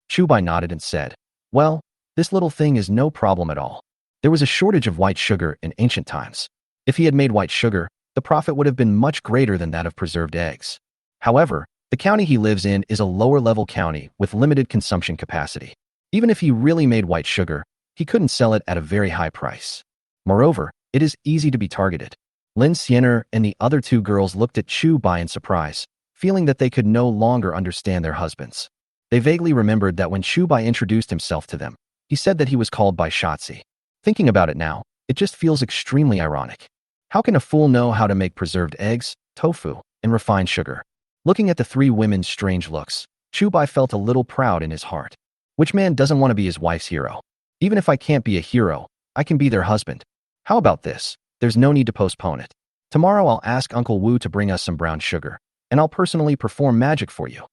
Chu Bai nodded and said, "Well, this little thing is no problem at all. There was a shortage of white sugar in ancient times. If he had made white sugar, the profit would have been much greater than that of preserved eggs. However, the county he lives in is a lower-level county with limited consumption capacity. Even if he really made white sugar, he couldn't sell it at a very high price. Moreover, it is easy to be targeted." Lin Xianer and the other two girls looked at Chu Bai in surprise, feeling that they could no longer understand their husbands. They vaguely remembered that when Chu Bai introduced himself to them, he said that he was called by Shotzi. Thinking about it now, it just feels extremely ironic. How can a fool know how to make preserved eggs, tofu, and refined sugar? Looking at the three women's strange looks, Chu Bai felt a little proud in his heart. Which man doesn't want to be his wife's hero? Even if I can't be a hero, I can be their husband. How about this? There's no need to postpone it. Tomorrow I'll ask Uncle Wu to bring us some brown sugar, and I'll personally perform magic for you.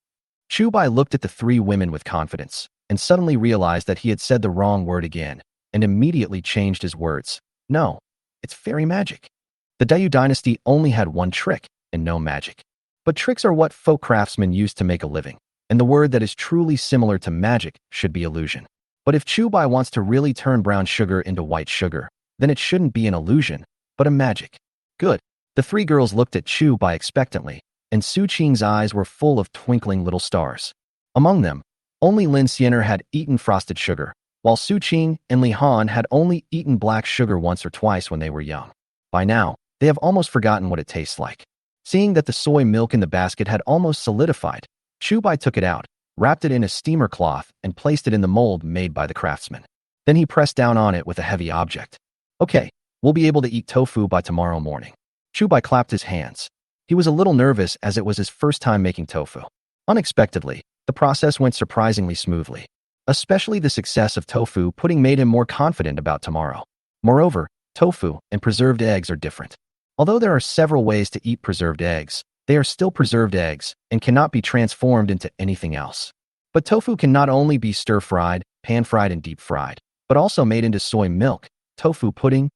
Chu Bai looked at the three women with confidence, and suddenly realized that he had said the wrong word again, and immediately changed his words. "No, it's fairy magic." The Dayu dynasty only had one trick, and no magic. But tricks are what folk craftsmen use to make a living, and the word that is truly similar to magic should be illusion. But if Chu Bai wants to really turn brown sugar into white sugar, then it shouldn't be an illusion, but a magic. Good. The three girls looked at Chu Bai expectantly, and Su Qing's eyes were full of twinkling little stars. Among them, only Lin Xianer had eaten frosted sugar, while Su Qing and Li Han had only eaten black sugar once or twice when they were young. By now, they have almost forgotten what it tastes like. Seeing that the soy milk in the basket had almost solidified, Chu Bai took it out, wrapped it in a steamer cloth, and placed it in the mold made by the craftsman. Then he pressed down on it with a heavy object. "Okay, we'll be able to eat tofu by tomorrow morning." Chu Bai clapped his hands. He was a little nervous as it was his first time making tofu. Unexpectedly, the process went surprisingly smoothly. Especially the success of tofu pudding made him more confident about tomorrow. Moreover, tofu and preserved eggs are different. Although there are several ways to eat preserved eggs, they are still preserved eggs and cannot be transformed into anything else. But tofu can not only be stir-fried, pan-fried, and deep-fried, but also made into soy milk, tofu pudding,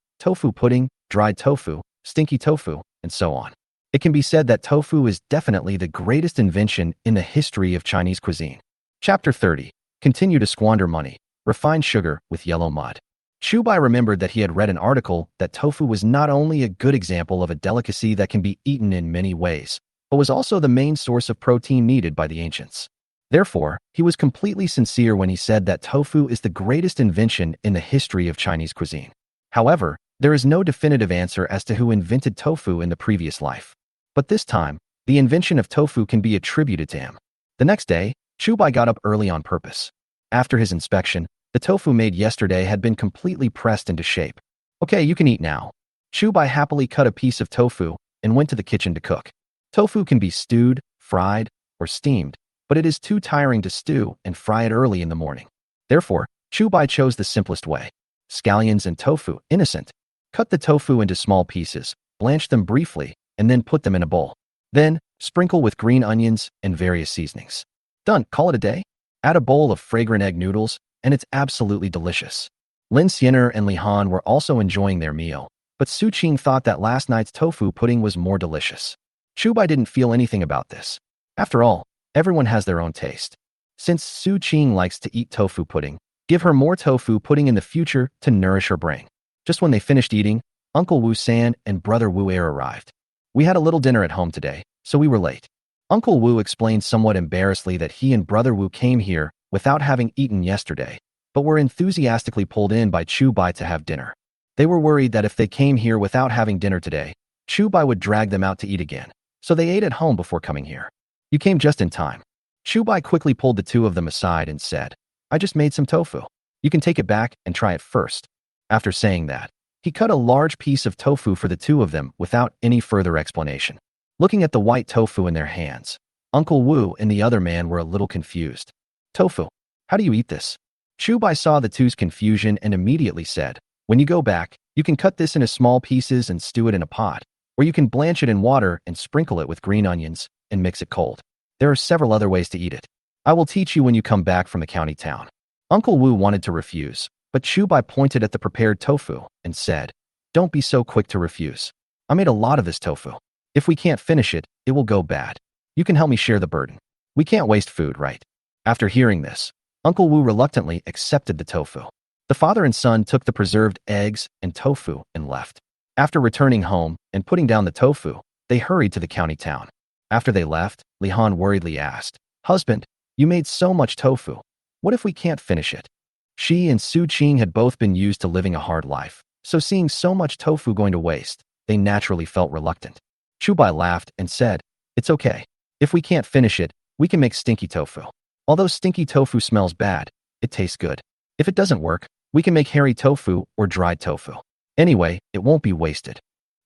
dried tofu, stinky tofu, and so on. It can be said that tofu is definitely the greatest invention in the history of Chinese cuisine. Chapter 30. Continue to squander money. Refined sugar with yellow mud. Chu Bai remembered that he had read an article that tofu was not only a good example of a delicacy that can be eaten in many ways, but was also the main source of protein needed by the ancients. Therefore, he was completely sincere when he said that tofu is the greatest invention in the history of Chinese cuisine. However, there is no definitive answer as to who invented tofu in the previous life. But this time, the invention of tofu can be attributed to him. The next day, Chu Bai got up early on purpose. After his inspection, the tofu made yesterday had been completely pressed into shape. "Okay, you can eat now." Chu Bai happily cut a piece of tofu and went to the kitchen to cook. Tofu can be stewed, fried, or steamed, but it is too tiring to stew and fry it early in the morning. Therefore, Chu Bai chose the simplest way. Scallions and tofu, innocent. Cut the tofu into small pieces, blanch them briefly, and then put them in a bowl. Then, sprinkle with green onions and various seasonings. Done, call it a day. Add a bowl of fragrant egg noodles, and it's absolutely delicious. Lin Xiener and Li Han were also enjoying their meal, but Su Qing thought that last night's tofu pudding was more delicious. Chu Bai didn't feel anything about this. After all, everyone has their own taste. Since Su Qing likes to eat tofu pudding, give her more tofu pudding in the future to nourish her brain. Just when they finished eating, Uncle Wu San and Brother Wu Er arrived. We had a little dinner at home today, so we were late. Uncle Wu explained somewhat embarrassedly that he and Brother Wu came here without having eaten yesterday, but were enthusiastically pulled in by Chu Bai to have dinner. They were worried that if they came here without having dinner today, Chu Bai would drag them out to eat again, so they ate at home before coming here. You came just in time. Chu Bai quickly pulled the two of them aside and said, I just made some tofu. You can take it back and try it first. After saying that, he cut a large piece of tofu for the two of them without any further explanation. Looking at the white tofu in their hands, Uncle Wu and the other man were a little confused. Tofu, how do you eat this? Chu Bai saw the two's confusion and immediately said, when you go back, you can cut this into small pieces and stew it in a pot, or you can blanch it in water and sprinkle it with green onions and mix it cold. There are several other ways to eat it. I will teach you when you come back from the county town. Uncle Wu wanted to refuse, but Chu Bai pointed at the prepared tofu and said, don't be so quick to refuse. I made a lot of this tofu. If we can't finish it, it will go bad. You can help me share the burden. We can't waste food, right? After hearing this, Uncle Wu reluctantly accepted the tofu. The father and son took the preserved eggs and tofu and left. After returning home and putting down the tofu, they hurried to the county town. After they left, Li Han worriedly asked, Husband, you made so much tofu. What if we can't finish it? She and Su Qing had both been used to living a hard life, so seeing so much tofu going to waste, they naturally felt reluctant. Chu Bai laughed and said, it's okay. If we can't finish it, we can make stinky tofu. Although stinky tofu smells bad, it tastes good. If it doesn't work, we can make hairy tofu or dried tofu. Anyway, it won't be wasted.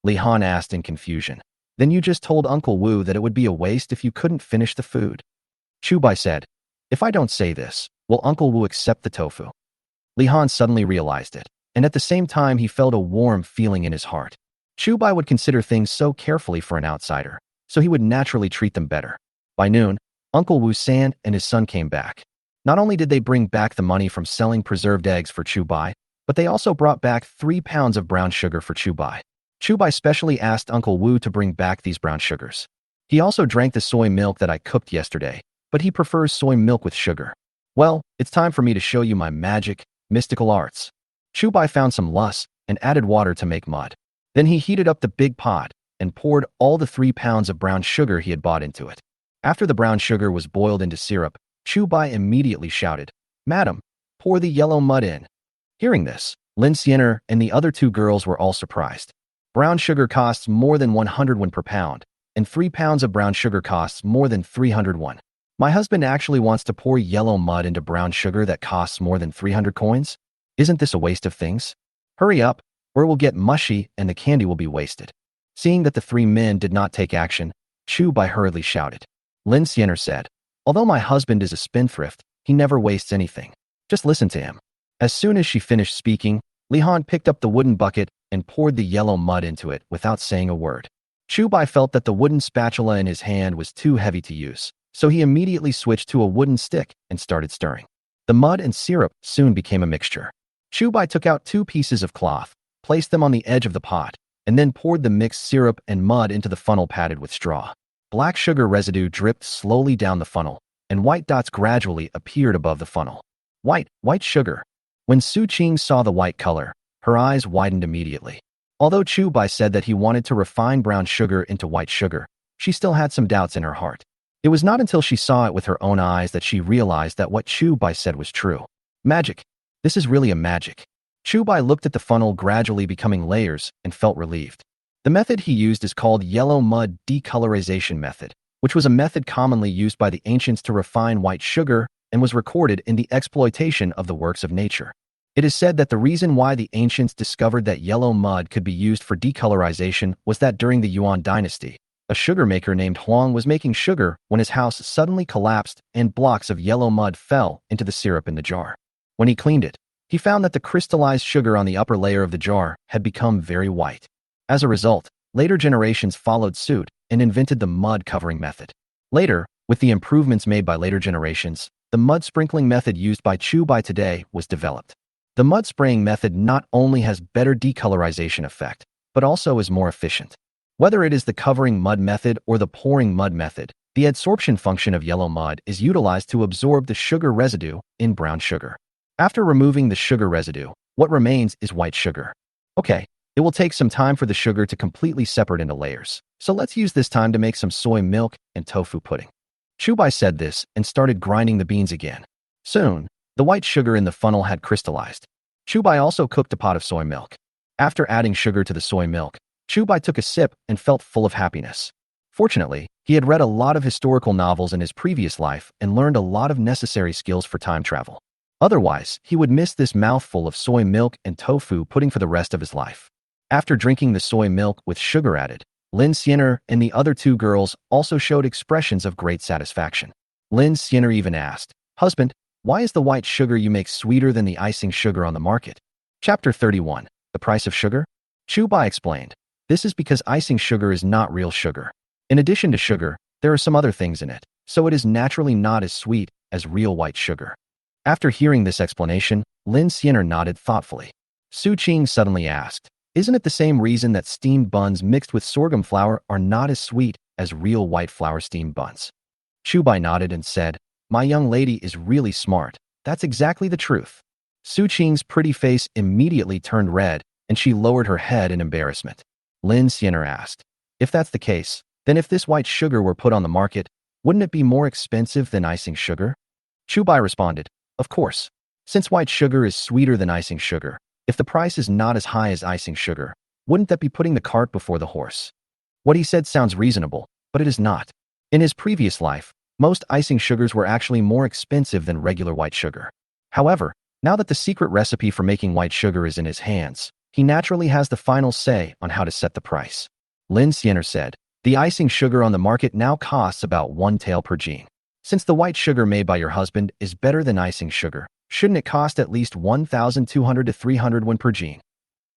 Li Han asked in confusion. Then you just told Uncle Wu that it would be a waste if you couldn't finish the food. Chu Bai said, if I don't say this, will Uncle Wu accept the tofu? Li Han suddenly realized it, and at the same time he felt a warm feeling in his heart. Chu Bai would consider things so carefully for an outsider, so he would naturally treat them better. By noon, Uncle Wu San and his son came back. Not only did they bring back the money from selling preserved eggs for Chu Bai, but they also brought back 3 pounds of brown sugar for Chu Bai. Chu Bai specially asked Uncle Wu to bring back these brown sugars. He also drank the soy milk that I cooked yesterday, but he prefers soy milk with sugar. Well, it's time for me to show you my magic, mystical arts. Chu Bai found some lus and added water to make mud. Then he heated up the big pot and poured all the 3 pounds of brown sugar he had bought into it. After the brown sugar was boiled into syrup, Chu Bai immediately shouted, Madam, pour the yellow mud in. Hearing this, Lin Xiener and the other 2 girls were all surprised. Brown sugar costs more than 100 won per pound, and 3 pounds of brown sugar costs more than 300 won. My husband actually wants to pour yellow mud into brown sugar that costs more than 300 coins? Isn't this a waste of things? Hurry up, or it will get mushy and the candy will be wasted. Seeing that the 3 men did not take action, Chu Bai hurriedly shouted. Lin Xiener said, although my husband is a spendthrift, he never wastes anything. Just listen to him. As soon as she finished speaking, Li Han picked up the wooden bucket and poured the yellow mud into it without saying a word. Chu Bai felt that the wooden spatula in his hand was too heavy to use, so he immediately switched to a wooden stick and started stirring. The mud and syrup soon became a mixture. Chu Bai took out 2 pieces of cloth, placed them on the edge of the pot, and then poured the mixed syrup and mud into the funnel padded with straw. Black sugar residue dripped slowly down the funnel, and white dots gradually appeared above the funnel. White sugar. When Su Qing saw the white color, her eyes widened immediately. Although Chu Bai said that he wanted to refine brown sugar into white sugar, she still had some doubts in her heart. It was not until she saw it with her own eyes that she realized that what Chu Bai said was true. Magic. This is really a magic. Chu Bai looked at the funnel gradually becoming layers and felt relieved. The method he used is called yellow mud decolorization method, which was a method commonly used by the ancients to refine white sugar and was recorded in the exploitation of the works of nature. It is said that the reason why the ancients discovered that yellow mud could be used for decolorization was that during the Yuan dynasty, a sugar maker named Huang was making sugar when his house suddenly collapsed and blocks of yellow mud fell into the syrup in the jar. When he cleaned it, he found that the crystallized sugar on the upper layer of the jar had become very white. As a result, later generations followed suit and invented the mud covering method. Later, with the improvements made by later generations, the mud sprinkling method used by Chu Bai today was developed. The mud spraying method not only has better decolorization effect, but also is more efficient. Whether it is the covering mud method or the pouring mud method, the adsorption function of yellow mud is utilized to absorb the sugar residue in brown sugar. After removing the sugar residue, what remains is white sugar. Okay, it will take some time for the sugar to completely separate into layers, so let's use this time to make some soy milk and tofu pudding. Chu Bai said this and started grinding the beans again. Soon, the white sugar in the funnel had crystallized. Chu Bai also cooked a pot of soy milk. After adding sugar to the soy milk, Chu Bai took a sip and felt full of happiness. Fortunately, he had read a lot of historical novels in his previous life and learned a lot of necessary skills for time travel. Otherwise, he would miss this mouthful of soy milk and tofu pudding for the rest of his life. After drinking the soy milk with sugar added, Lin Xianer and the other two girls also showed expressions of great satisfaction. Lin Xianer even asked, "Husband, why is the white sugar you make sweeter than the icing sugar on the market?" Chapter 31. The Price of Sugar? Chu Bai explained, "This is because icing sugar is not real sugar. In addition to sugar, there are some other things in it, so it is naturally not as sweet as real white sugar." After hearing this explanation, Lin Xianer nodded thoughtfully. Su Qing suddenly asked, "Isn't it the same reason that steamed buns mixed with sorghum flour are not as sweet as real white flour steamed buns?" Chu Bai nodded and said, "My young lady is really smart. That's exactly the truth." Su Qing's pretty face immediately turned red, and she lowered her head in embarrassment. Lin Xianer asked, "If that's the case, then if this white sugar were put on the market, wouldn't it be more expensive than icing sugar?" Chu Bai responded, "Of course. Since white sugar is sweeter than icing sugar, if the price is not as high as icing sugar, wouldn't that be putting the cart before the horse?" What he said sounds reasonable, but it is not. In his previous life, most icing sugars were actually more expensive than regular white sugar. However, now that the secret recipe for making white sugar is in his hands, he naturally has the final say on how to set the price. Lin Xianer said, "The icing sugar on the market now costs about 1 tael per jean. Since the white sugar made by your husband is better than icing sugar, shouldn't it cost at least 1,200 to 300 won per jean?"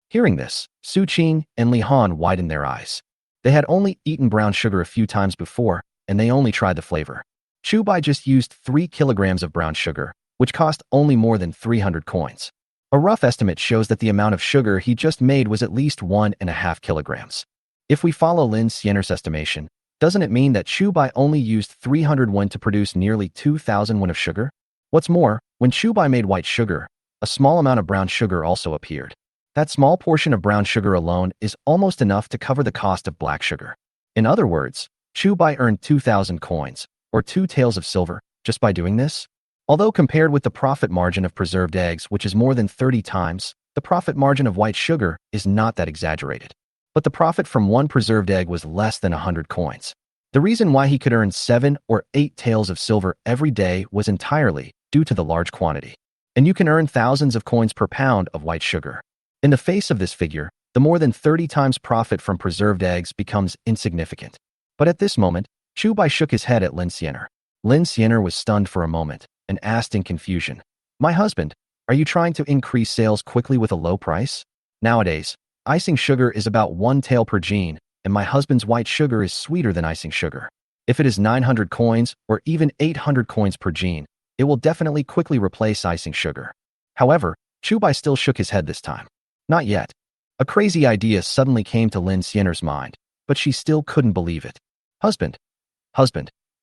Hearing this, Su Qing and Li Han widened their eyes. They had only eaten brown sugar a few times before, and they only tried the flavor. Chu Bai just used 3 kilograms of brown sugar, which cost only more than 300 coins. A rough estimate shows that the amount of sugar he just made was at least 1.5 kilograms. If we follow Lin Xianer's estimation, doesn't it mean that Chu Bai only used 300 won to produce nearly 2,000 won of sugar? What's more, when Chu Bai made white sugar, a small amount of brown sugar also appeared. That small portion of brown sugar alone is almost enough to cover the cost of black sugar. In other words, Chu Bai earned 2,000 coins, or 2 taels of silver, just by doing this. Although compared with the profit margin of preserved eggs, which is more than 30 times, the profit margin of white sugar is not that exaggerated. But the profit from one preserved egg was less than 100 coins. The reason why he could earn 7 or 8 taels of silver every day was entirely due to the large quantity. And you can earn thousands of coins per pound of white sugar. In the face of this figure, the more than 30 times profit from preserved eggs becomes insignificant. But at this moment, Chu Bai shook his head at Lin Xianer. Lin Xianer was stunned for a moment and asked in confusion, "My husband, are you trying to increase sales quickly with a low price? Nowadays, icing sugar is about 1 tael per jean, and my husband's white sugar is sweeter than icing sugar. If it is 900 coins or even 800 coins per jean, it will definitely quickly replace icing sugar." However, Chu Bai still shook his head this time. Not yet. A crazy idea suddenly came to Lin Xianer's mind, but she still couldn't believe it. Husband,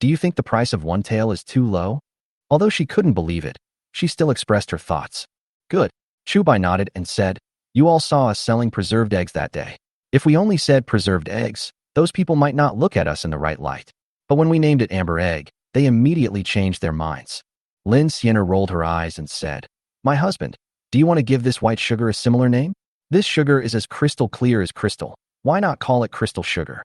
do you think the price of 1 tael is too low?" Although she couldn't believe it, she still expressed her thoughts. "Good." Chu Bai nodded and said, "You all saw us selling preserved eggs that day. If we only said preserved eggs, those people might not look at us in the right light. But when we named it amber egg, they immediately changed their minds." Lin Xianer rolled her eyes and said, "My husband, do you want to give this white sugar a similar name? This sugar is as crystal clear as crystal. Why not call it crystal sugar?"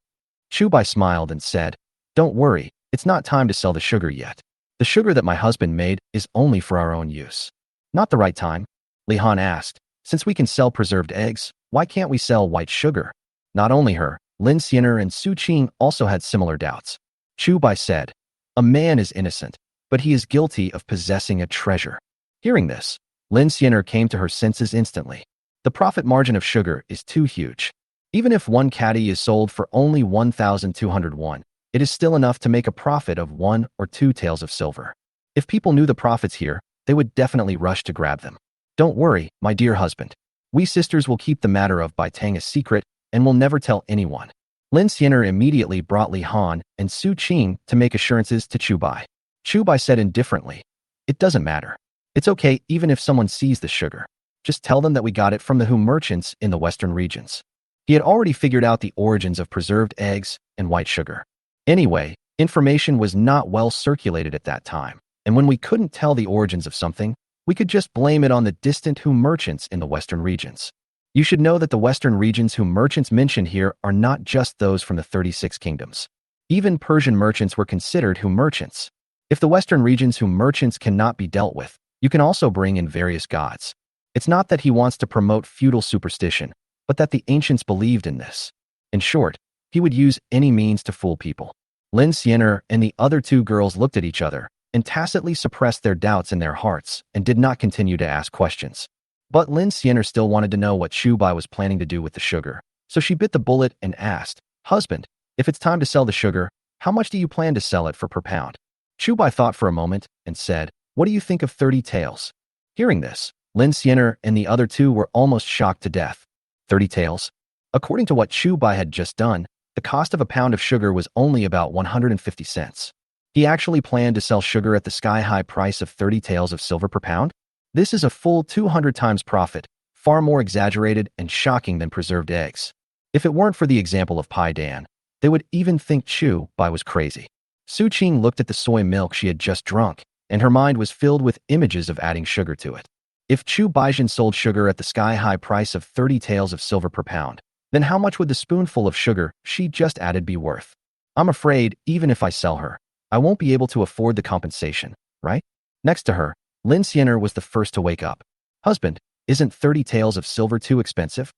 Chu Bai smiled and said, "Don't worry, it's not time to sell the sugar yet. The sugar that my husband made is only for our own use." "Not the right time?" Li Han asked. "Since we can sell preserved eggs, why can't we sell white sugar?" Not only her, Lin Xianer and Su Qing also had similar doubts. Chu Bai said, "A man is innocent, but he is guilty of possessing a treasure." Hearing this, Lin Xianer came to her senses instantly. The profit margin of sugar is too huge. Even if one caddy is sold for only 1,201, it is still enough to make a profit of 1 or 2 taels of silver. If people knew the profits here, they would definitely rush to grab them. Don't worry, my dear husband. We sisters will keep the matter of Bai Tang a secret and will never tell anyone. Lin Xiener immediately brought Li Han and Su Qing to make assurances to Chu Bai. Chu Bai said indifferently, "It doesn't matter. It's okay even if someone sees the sugar. Just tell them that we got it from the Hu merchants in the western regions." He had already figured out the origins of preserved eggs and white sugar. Anyway, information was not well circulated at that time, and when we couldn't tell the origins of something, we could just blame it on the distant Hu merchants in the western regions. You should know that the western regions Hu merchants mentioned here are not just those from the 36 kingdoms. Even Persian merchants were considered Hu merchants. If the western regions Hu merchants cannot be dealt with, you can also bring in various gods. It's not that he wants to promote feudal superstition, but that the ancients believed in this. In short, he would use any means to fool people. Lin Xiener and the other two girls looked at each other and tacitly suppressed their doubts in their hearts and did not continue to ask questions. But Lin Xiener still wanted to know what Chu Bai was planning to do with the sugar, so she bit the bullet and asked, "Husband, if it's time to sell the sugar, how much do you plan to sell it for per pound?" Chu Bai thought for a moment and said, "What do you think of 30 taels?" Hearing this, Lin Xiener and the other two were almost shocked to death. 30 taels? According to what Chu Bai had just done, the cost of a pound of sugar was only about 150 cents. He actually planned to sell sugar at the sky-high price of 30 taels of silver per pound? This is a full 200 times profit, far more exaggerated and shocking than preserved eggs. If it weren't for the example of Pai Dan, they would even think Chu Bai was crazy. Su Qing looked at the soy milk she had just drunk, and her mind was filled with images of adding sugar to it. If Chu Baijin sold sugar at the sky-high price of 30 taels of silver per pound, then how much would the spoonful of sugar she just added be worth? I'm afraid, even if I sell her, I won't be able to afford the compensation, right? Next to her, Lin Xiener was the first to wake up. "Husband, isn't 30 taels of silver too expensive?"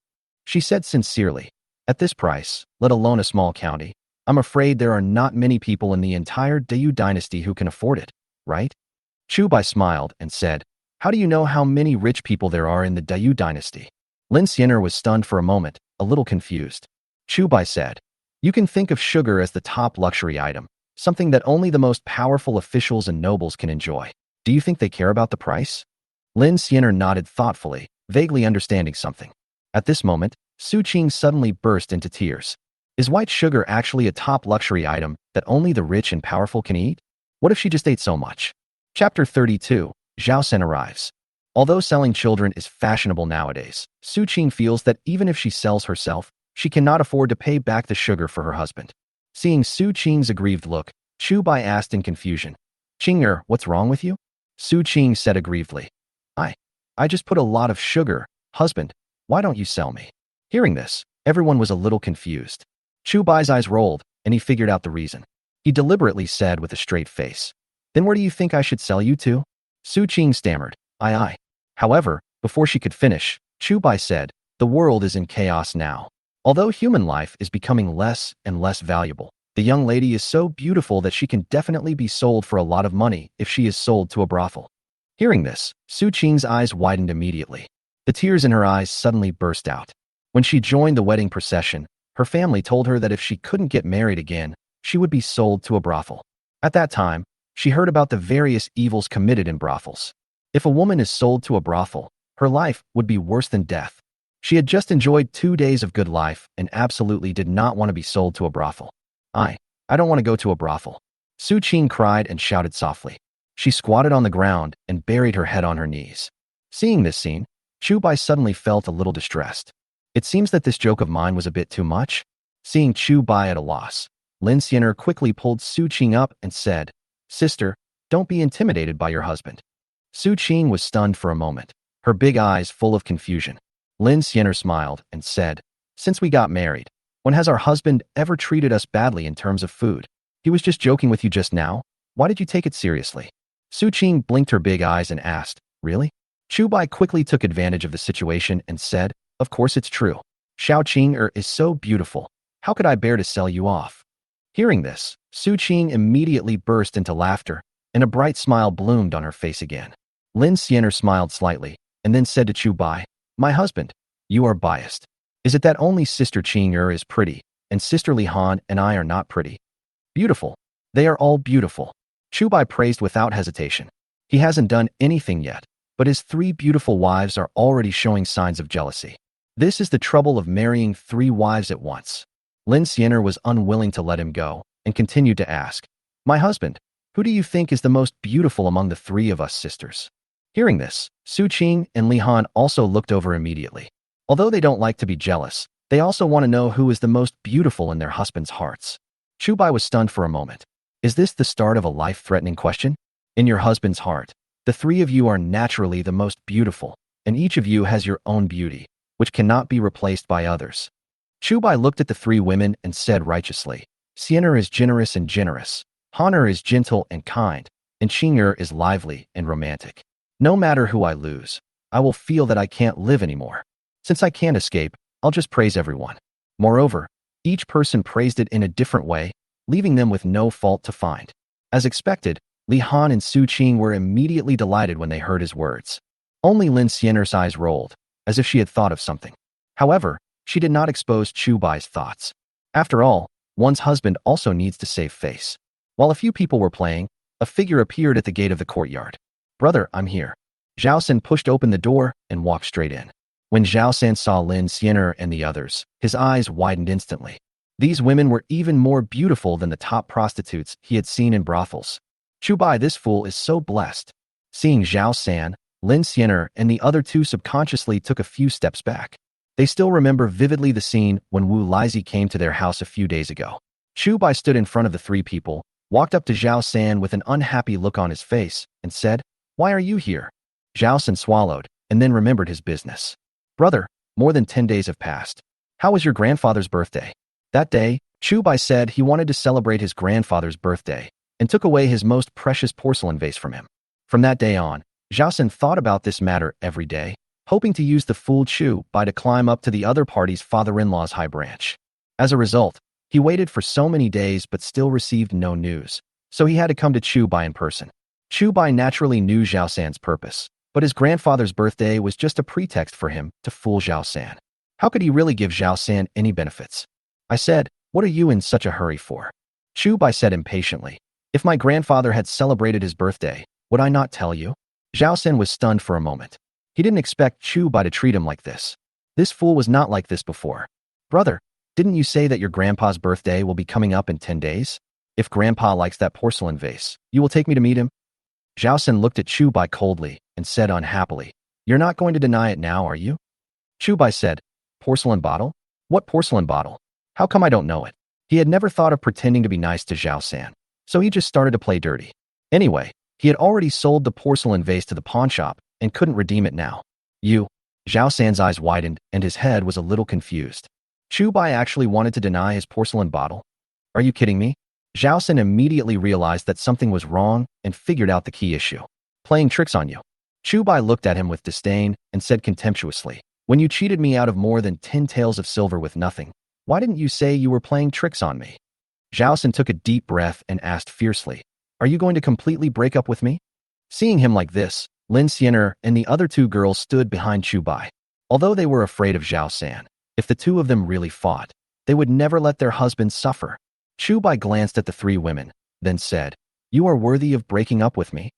She said sincerely, "At this price, let alone a small county, I'm afraid there are not many people in the entire Dayu dynasty who can afford it, right?" Chu Bai smiled and said, "How do you know how many rich people there are in the Dayu dynasty?" Lin Xiener was stunned for a moment, a little confused. Chu Bai said, "You can think of sugar as the top luxury item, something that only the most powerful officials and nobles can enjoy. Do you think they care about the price?" Lin Xiener nodded thoughtfully, vaguely understanding something. At this moment, Su Qing suddenly burst into tears. Is white sugar actually a top luxury item that only the rich and powerful can eat? What if she just ate so much? Chapter 32, Zhao Sen arrives. Although selling children is fashionable nowadays, Su Qing feels that even if she sells herself, she cannot afford to pay back the sugar for her husband. Seeing Su Qing's aggrieved look, Chu Bai asked in confusion, "Qing'er, what's wrong with you?" Su Qing said aggrievedly, I just put a lot of sugar. Husband, why don't you sell me?" Hearing this, everyone was a little confused. Chu Bai's eyes rolled, and he figured out the reason. He deliberately said with a straight face, "Then where do you think I should sell you to?" Su Qing stammered, I. However, before she could finish, Chu Bai said, "The world is in chaos now. Although human life is becoming less and less valuable, the young lady is so beautiful that she can definitely be sold for a lot of money if she is sold to a brothel." Hearing this, Su Qing's eyes widened immediately. The tears in her eyes suddenly burst out. When she joined the wedding procession, her family told her that if she couldn't get married again, she would be sold to a brothel. At that time, she heard about the various evils committed in brothels. If a woman is sold to a brothel, her life would be worse than death. She had just enjoyed 2 days of good life and absolutely did not want to be sold to a brothel. I don't want to go to a brothel." Su Qing cried and shouted softly. She squatted on the ground and buried her head on her knees. Seeing this scene, Chu Bai suddenly felt a little distressed. It seems that this joke of mine was a bit too much. Seeing Chu Bai at a loss, Lin Xiener quickly pulled Su Qing up and said, "Sister, don't be intimidated by your husband." Su Qing was stunned for a moment, her big eyes full of confusion. Lin Xiener smiled and said, "Since we got married, when has our husband ever treated us badly in terms of food? He was just joking with you just now. Why did you take it seriously?" Su Qing blinked her big eyes and asked, "Really?" Chu Bai quickly took advantage of the situation and said, "Of course it's true. Xiao Qing'er is so beautiful. How could I bear to sell you off?" Hearing this, Su Qing immediately burst into laughter, and a bright smile bloomed on her face again. Lin Xiener smiled slightly, and then said to Chu Bai, "My husband, you are biased. Is it that only Sister Qing'er is pretty, and Sister Li Han and I are not pretty? Beautiful. They are all beautiful. Chu Bai praised without hesitation. He hasn't done anything yet, but his 3 beautiful wives are already showing signs of jealousy. This is the trouble of marrying 3 wives at once. Lin Xianer was unwilling to let him go, and continued to ask, "My husband, who do you think is the most beautiful among the 3 of us sisters?" Hearing this, Su Qing and Li Han also looked over immediately. Although they don't like to be jealous, they also want to know who is the most beautiful in their husbands' hearts. Chu Bai was stunned for a moment. Is this the start of a life-threatening question? In your husband's heart, the 3 of you are naturally the most beautiful, and each of you has your own beauty, which cannot be replaced by others. Chu Bai looked at the 3 women and said righteously, Xianer is generous and generous, Han'er is gentle and kind, and Qing'er is lively and romantic. No matter who I lose, I will feel that I can't live anymore. Since I can't escape, I'll just praise everyone. Moreover, each person praised it in a different way, leaving them with no fault to find. As expected, Li Han and Su Qing were immediately delighted when they heard his words. Only Lin Xianer's eyes rolled, as if she had thought of something. However, she did not expose Chu Bai's thoughts. After all, one's husband also needs to save face. While a few people were playing, a figure appeared at the gate of the courtyard. "Brother, I'm here." Zhao San pushed open the door and walked straight in. When Zhao San saw Lin Xianer and the others, his eyes widened instantly. These women were even more beautiful than the top prostitutes he had seen in brothels. Chu Bai, this fool, is so blessed. Seeing Zhao San, Lin Xianer and the other 2 subconsciously took a few steps back. They still remember vividly the scene when Wu Lizhi came to their house a few days ago. Chu Bai stood in front of the 3 people, walked up to Zhao San with an unhappy look on his face, and said, "Why are you here?" Zhao San swallowed, and then remembered his business. "Brother, more than 10 days have passed. How was your grandfather's birthday?" That day, Chu Bai said he wanted to celebrate his grandfather's birthday, and took away his most precious porcelain vase from him. From that day on, Zhao San thought about this matter every day, hoping to use the fool Chu Bai to climb up to the other party's father-in-law's high branch. As a result, he waited for so many days but still received no news, so he had to come to Chu Bai in person. Chu Bai naturally knew Zhao San's purpose, but his grandfather's birthday was just a pretext for him to fool Zhao San. How could he really give Zhao San any benefits? I said, "What are you in such a hurry for?" Chu Bai said impatiently, "If my grandfather had celebrated his birthday, would I not tell you?" Zhao San was stunned for a moment. He didn't expect Chu Bai to treat him like this. This fool was not like this before. "Brother, didn't you say that your grandpa's birthday will be coming up in 10 days? If grandpa likes that porcelain vase, you will take me to meet him?" Zhao San looked at Chu Bai coldly and said unhappily, "You're not going to deny it now, are you?" Chu Bai said, "Porcelain bottle? What porcelain bottle? How come I don't know it?" He had never thought of pretending to be nice to Zhao San, so he just started to play dirty. Anyway, he had already sold the porcelain vase to the pawn shop and couldn't redeem it now. "You?" Zhao San's eyes widened and his head was a little confused. Chu Bai actually wanted to deny his porcelain bottle? Are you kidding me? Zhao San immediately realized that something was wrong and figured out the key issue. "Playing tricks on you." Chu Bai looked at him with disdain and said contemptuously, "When you cheated me out of more than 10 taels of silver with nothing, why didn't you say you were playing tricks on me?" Zhao San took a deep breath and asked fiercely, "Are you going to completely break up with me?" Seeing him like this, Lin Xianer and the other 2 girls stood behind Chu Bai. Although they were afraid of Zhao San, if the 2 of them really fought, they would never let their husbands suffer. Chu Bai glanced at the 3 women, then said, "You are worthy of breaking up with me?"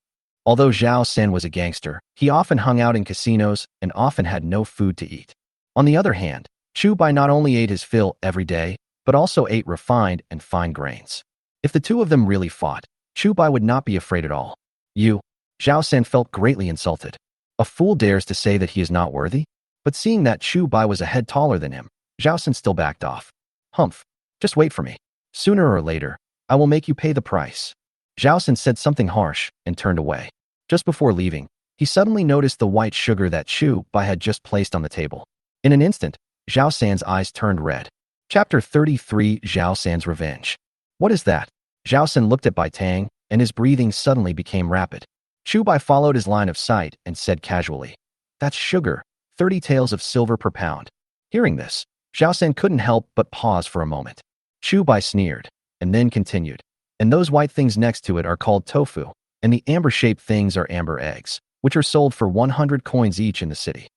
Although Zhao San was a gangster, he often hung out in casinos and often had no food to eat. On the other hand, Chu Bai not only ate his fill every day, but also ate refined and fine grains. If the 2 of them really fought, Chu Bai would not be afraid at all. "You?" Zhao San felt greatly insulted. A fool dares to say that he is not worthy? But seeing that Chu Bai was a head taller than him, Zhao San still backed off. "Humph. Just wait for me. Sooner or later, I will make you pay the price." Zhao San said something harsh and turned away. Just before leaving, he suddenly noticed the white sugar that Chu Bai had just placed on the table. In an instant, Zhao San's eyes turned red. Chapter 33: Zhao San's Revenge. "What is that?" Zhao San looked at Bai Tang, and his breathing suddenly became rapid. Chu Bai followed his line of sight and said casually, "That's sugar, 30 taels of silver per pound." Hearing this, Zhao San couldn't help but pause for a moment. Chu Bai sneered, and then continued, "And those white things next to it are called tofu, and the amber-shaped things are amber eggs, which are sold for 100 coins each in the city."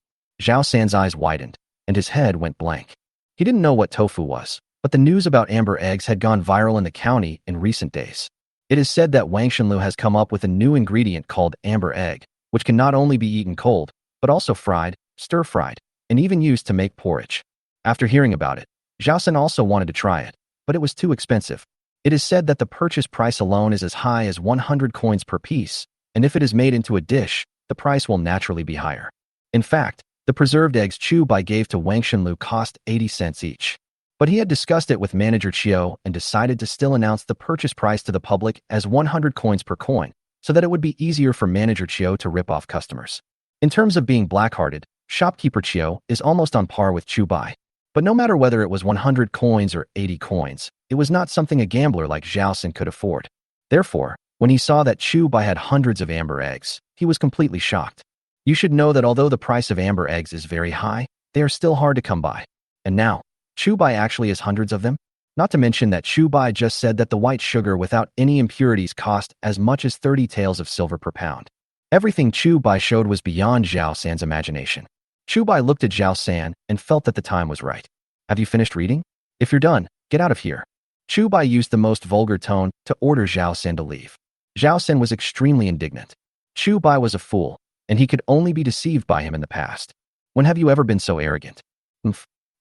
Zhao San's eyes widened. and his head went blank. He didn't know what tofu was, but the news about amber eggs had gone viral in the county in recent days. It is said that Wang Shenlu has come up with a new ingredient called amber egg, which can not only be eaten cold, but also fried, stir-fried, and even used to make porridge. After hearing about it, Zhao San also wanted to try it, but it was too expensive. It is said that the purchase price alone is as high as 100 coins per piece, and if it is made into a dish, the price will naturally be higher. In fact, the preserved eggs Chu Bai gave to Wang Shenlu cost 80 cents each. But he had discussed it with manager Chiu and decided to still announce the purchase price to the public as 100 coins per coin, so that it would be easier for manager Chiu to rip off customers. In terms of being black-hearted, shopkeeper Chiu is almost on par with Chu Bai. But no matter whether it was 100 coins or 80 coins, it was not something a gambler like Zhao San could afford. Therefore, when he saw that Chu Bai had hundreds of amber eggs, he was completely shocked. You should know that although the price of amber eggs is very high, they are still hard to come by. And now, Chu Bai actually has hundreds of them? Not to mention that Chu Bai just said that the white sugar without any impurities cost as much as 30 taels of silver per pound. Everything Chu Bai showed was beyond Zhao San's imagination. Chu Bai looked at Zhao San and felt that the time was right. Have you finished reading? If you're done, get out of here. Chu Bai used the most vulgar tone to order Zhao San to leave. Zhao San was extremely indignant. Chu Bai was a fool, and he could only be deceived by him in the past. When have you ever been so arrogant?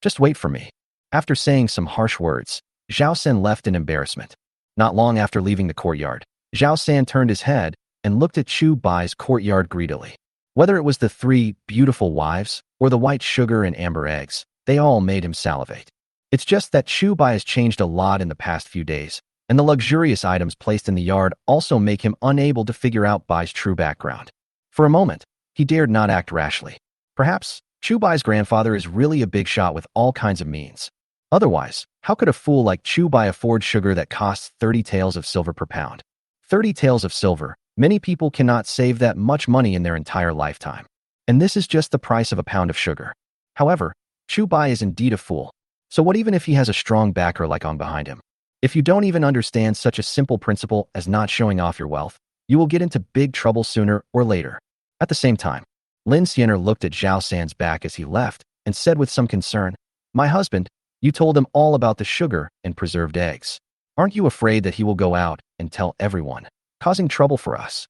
Just wait for me. After saying some harsh words, Zhao San left in embarrassment. Not long after leaving the courtyard, Zhao San turned his head and looked at Chu Bai's courtyard greedily. Whether it was the 3 beautiful wives or the white sugar and amber eggs, they all made him salivate. It's just that Chu Bai has changed a lot in the past few days, and the luxurious items placed in the yard also make him unable to figure out Bai's true background. For a moment, he dared not act rashly. Perhaps Chu Bai's grandfather is really a big shot with all kinds of means. Otherwise, how could a fool like Chu Bai afford sugar that costs 30 taels of silver per pound? 30 taels of silver, many people cannot save that much money in their entire lifetime. And this is just the price of a pound of sugar. However, Chu Bai is indeed a fool. So what even if he has a strong backer like Ong behind him? If you don't even understand such a simple principle as not showing off your wealth, you will get into big trouble sooner or later. At the same time, Lin Xiener looked at Zhao San's back as he left and said with some concern, "My husband, you told him all about the sugar and preserved eggs. Aren't you afraid that he will go out and tell everyone, causing trouble for us?"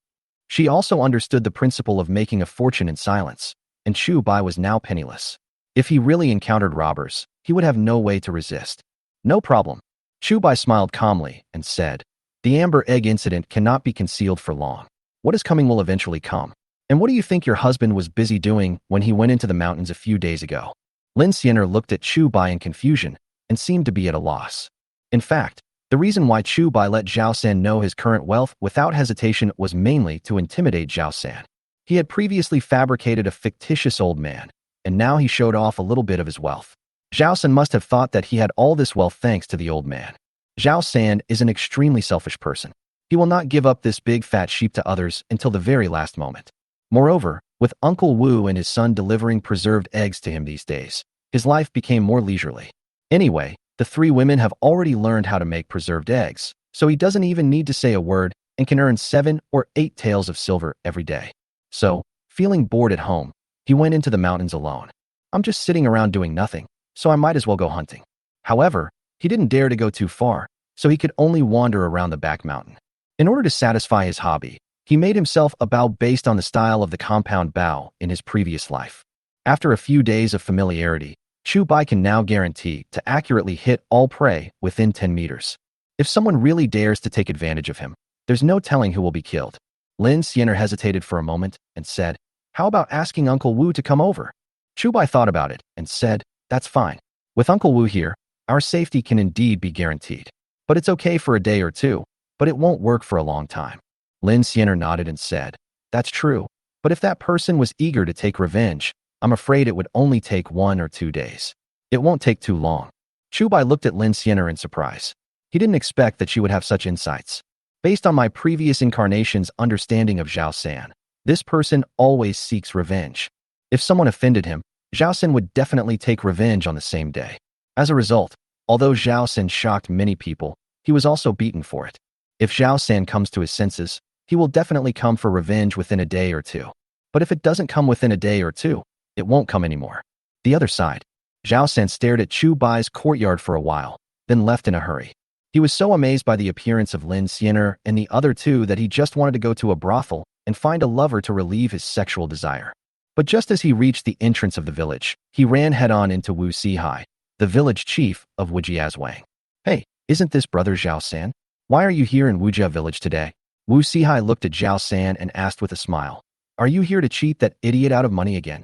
She also understood the principle of making a fortune in silence, and Chu Bai was now penniless. If he really encountered robbers, he would have no way to resist. No problem. Chu Bai smiled calmly and said, "The amber egg incident cannot be concealed for long. What is coming will eventually come. And what do you think your husband was busy doing when he went into the mountains a few days ago?" Lin Xiener looked at Chu Bai in confusion and seemed to be at a loss. In fact, the reason why Chu Bai let Zhao San know his current wealth without hesitation was mainly to intimidate Zhao San. He had previously fabricated a fictitious old man, and now he showed off a little bit of his wealth. Zhao San must have thought that he had all this wealth thanks to the old man. Zhao San is an extremely selfish person. He will not give up this big fat sheep to others until the very last moment. Moreover, with Uncle Wu and his son delivering preserved eggs to him these days, his life became more leisurely. Anyway, the 3 women have already learned how to make preserved eggs, so he doesn't even need to say a word and can earn 7 or 8 taels of silver every day. So, feeling bored at home, he went into the mountains alone. "I'm just sitting around doing nothing, so I might as well go hunting." However, he didn't dare to go too far, so he could only wander around the back mountain. In order to satisfy his hobby, he made himself a bow based on the style of the compound bow in his previous life. After a few days of familiarity, Chu Bai can now guarantee to accurately hit all prey within 10 meters. If someone really dares to take advantage of him, there's no telling who will be killed. Lin Xiener hesitated for a moment and said, "How about asking Uncle Wu to come over?" Chu Bai thought about it and said, "That's fine. With Uncle Wu here, our safety can indeed be guaranteed. But it's okay for a day or two, but it won't work for a long time." Lin Xiener nodded and said, "That's true, but if that person was eager to take revenge, I'm afraid it would only take 1 or 2 days. It won't take too long." Chu Bai looked at Lin Xiener in surprise. He didn't expect that she would have such insights. Based on my previous incarnation's understanding of Zhao San, this person always seeks revenge. If someone offended him, Zhao San would definitely take revenge on the same day. As a result, although Zhao San shocked many people, he was also beaten for it. If Zhao San comes to his senses, he will definitely come for revenge within a day or two. But if it doesn't come within a day or two, it won't come anymore. The other side. Zhao San stared at Chu Bai's courtyard for a while, then left in a hurry. He was so amazed by the appearance of Lin Xiener and the other two that he just wanted to go to a brothel and find a lover to relieve his sexual desire. But just as he reached the entrance of the village, he ran head-on into Wu Sihai, the village chief of Wujiazwang. Hey, isn't this brother Zhao San? Why are you here in Wujia village today? Wu Sihai looked at Zhao San and asked with a smile. Are you here to cheat that idiot out of money again?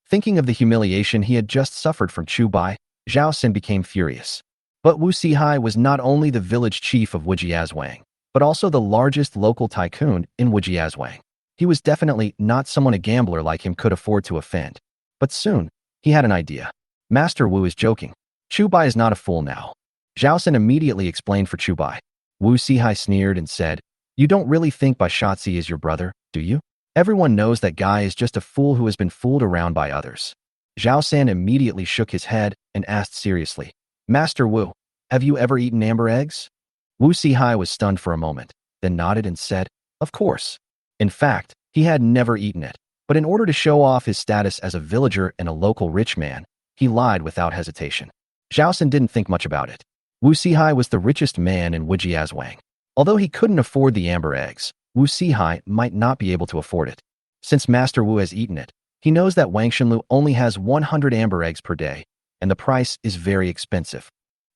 Thinking of the humiliation he had just suffered from Chu Bai, Zhao San became furious. But Wu Sihai was not only the village chief of Wujiazwang, but also the largest local tycoon in Wujiazwang. He was definitely not someone a gambler like him could afford to offend. But soon, he had an idea. Master Wu is joking. Chu Bai is not a fool now. Zhao San immediately explained for Chu Bai. Wu Sihai sneered and said, You don't really think Bai Shatzi is your brother, do you? Everyone knows that guy is just a fool who has been fooled around by others. Zhao San immediately shook his head and asked seriously, Master Wu, have you ever eaten amber eggs? Wu Sihai was stunned for a moment, then nodded and said, Of course. In fact, he had never eaten it, but in order to show off his status as a villager and a local rich man, he lied without hesitation. Zhao San didn't think much about it. Wu Sihai was the richest man in Wujiazwang. Although he couldn't afford the amber eggs, Wu Sihai might not be able to afford it. Since Master Wu has eaten it, he knows that Wang Shenlu only has 100 amber eggs per day, and the price is very expensive.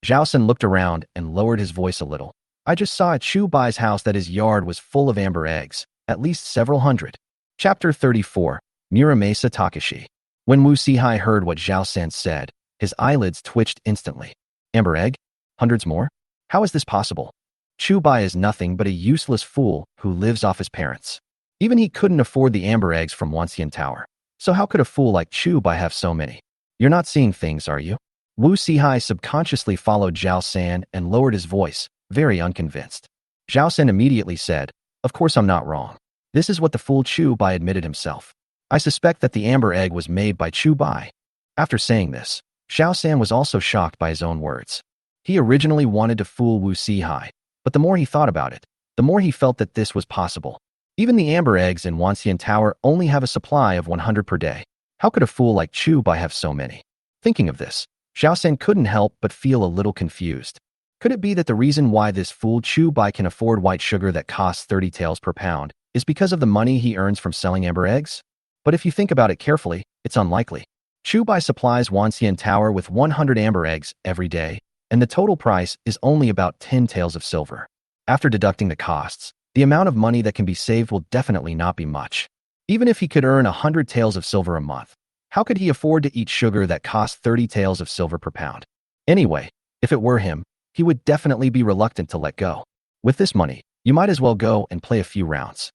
Zhao San looked around and lowered his voice a little. I just saw at Chu Bai's house that his yard was full of amber eggs, at least several hundred. Chapter 34, Muramasa Takashi. When Wu Sihai heard what Zhao San said, his eyelids twitched instantly. Amber egg? Hundreds more? How is this possible? Chu Bai is nothing but a useless fool who lives off his parents. Even he couldn't afford the amber eggs from Wanxian Tower. So how could a fool like Chu Bai have so many? You're not seeing things, are you? Wu Sihai subconsciously followed Zhao San and lowered his voice, very unconvinced. Zhao San immediately said, Of course I'm not wrong. This is what the fool Chu Bai admitted himself. I suspect that the amber egg was made by Chu Bai. After saying this, Zhao San was also shocked by his own words. He originally wanted to fool Wu Sihai, but the more he thought about it, the more he felt that this was possible. Even the amber eggs in Wanxian Tower only have a supply of 100 per day. How could a fool like Chu Bai have so many? Thinking of this, Zhao San couldn't help but feel a little confused. Could it be that the reason why this fool Chu Bai can afford white sugar that costs 30 taels per pound is because of the money he earns from selling amber eggs? But if you think about it carefully, it's unlikely. Chu Bai supplies Wanxian Tower with 100 amber eggs every day, and the total price is only about 10 taels of silver. After deducting the costs, the amount of money that can be saved will definitely not be much. Even if he could earn 100 taels of silver a month, how could he afford to eat sugar that costs 30 taels of silver per pound? Anyway, if it were him, he would definitely be reluctant to let go. With this money, you might as well go and play a few rounds.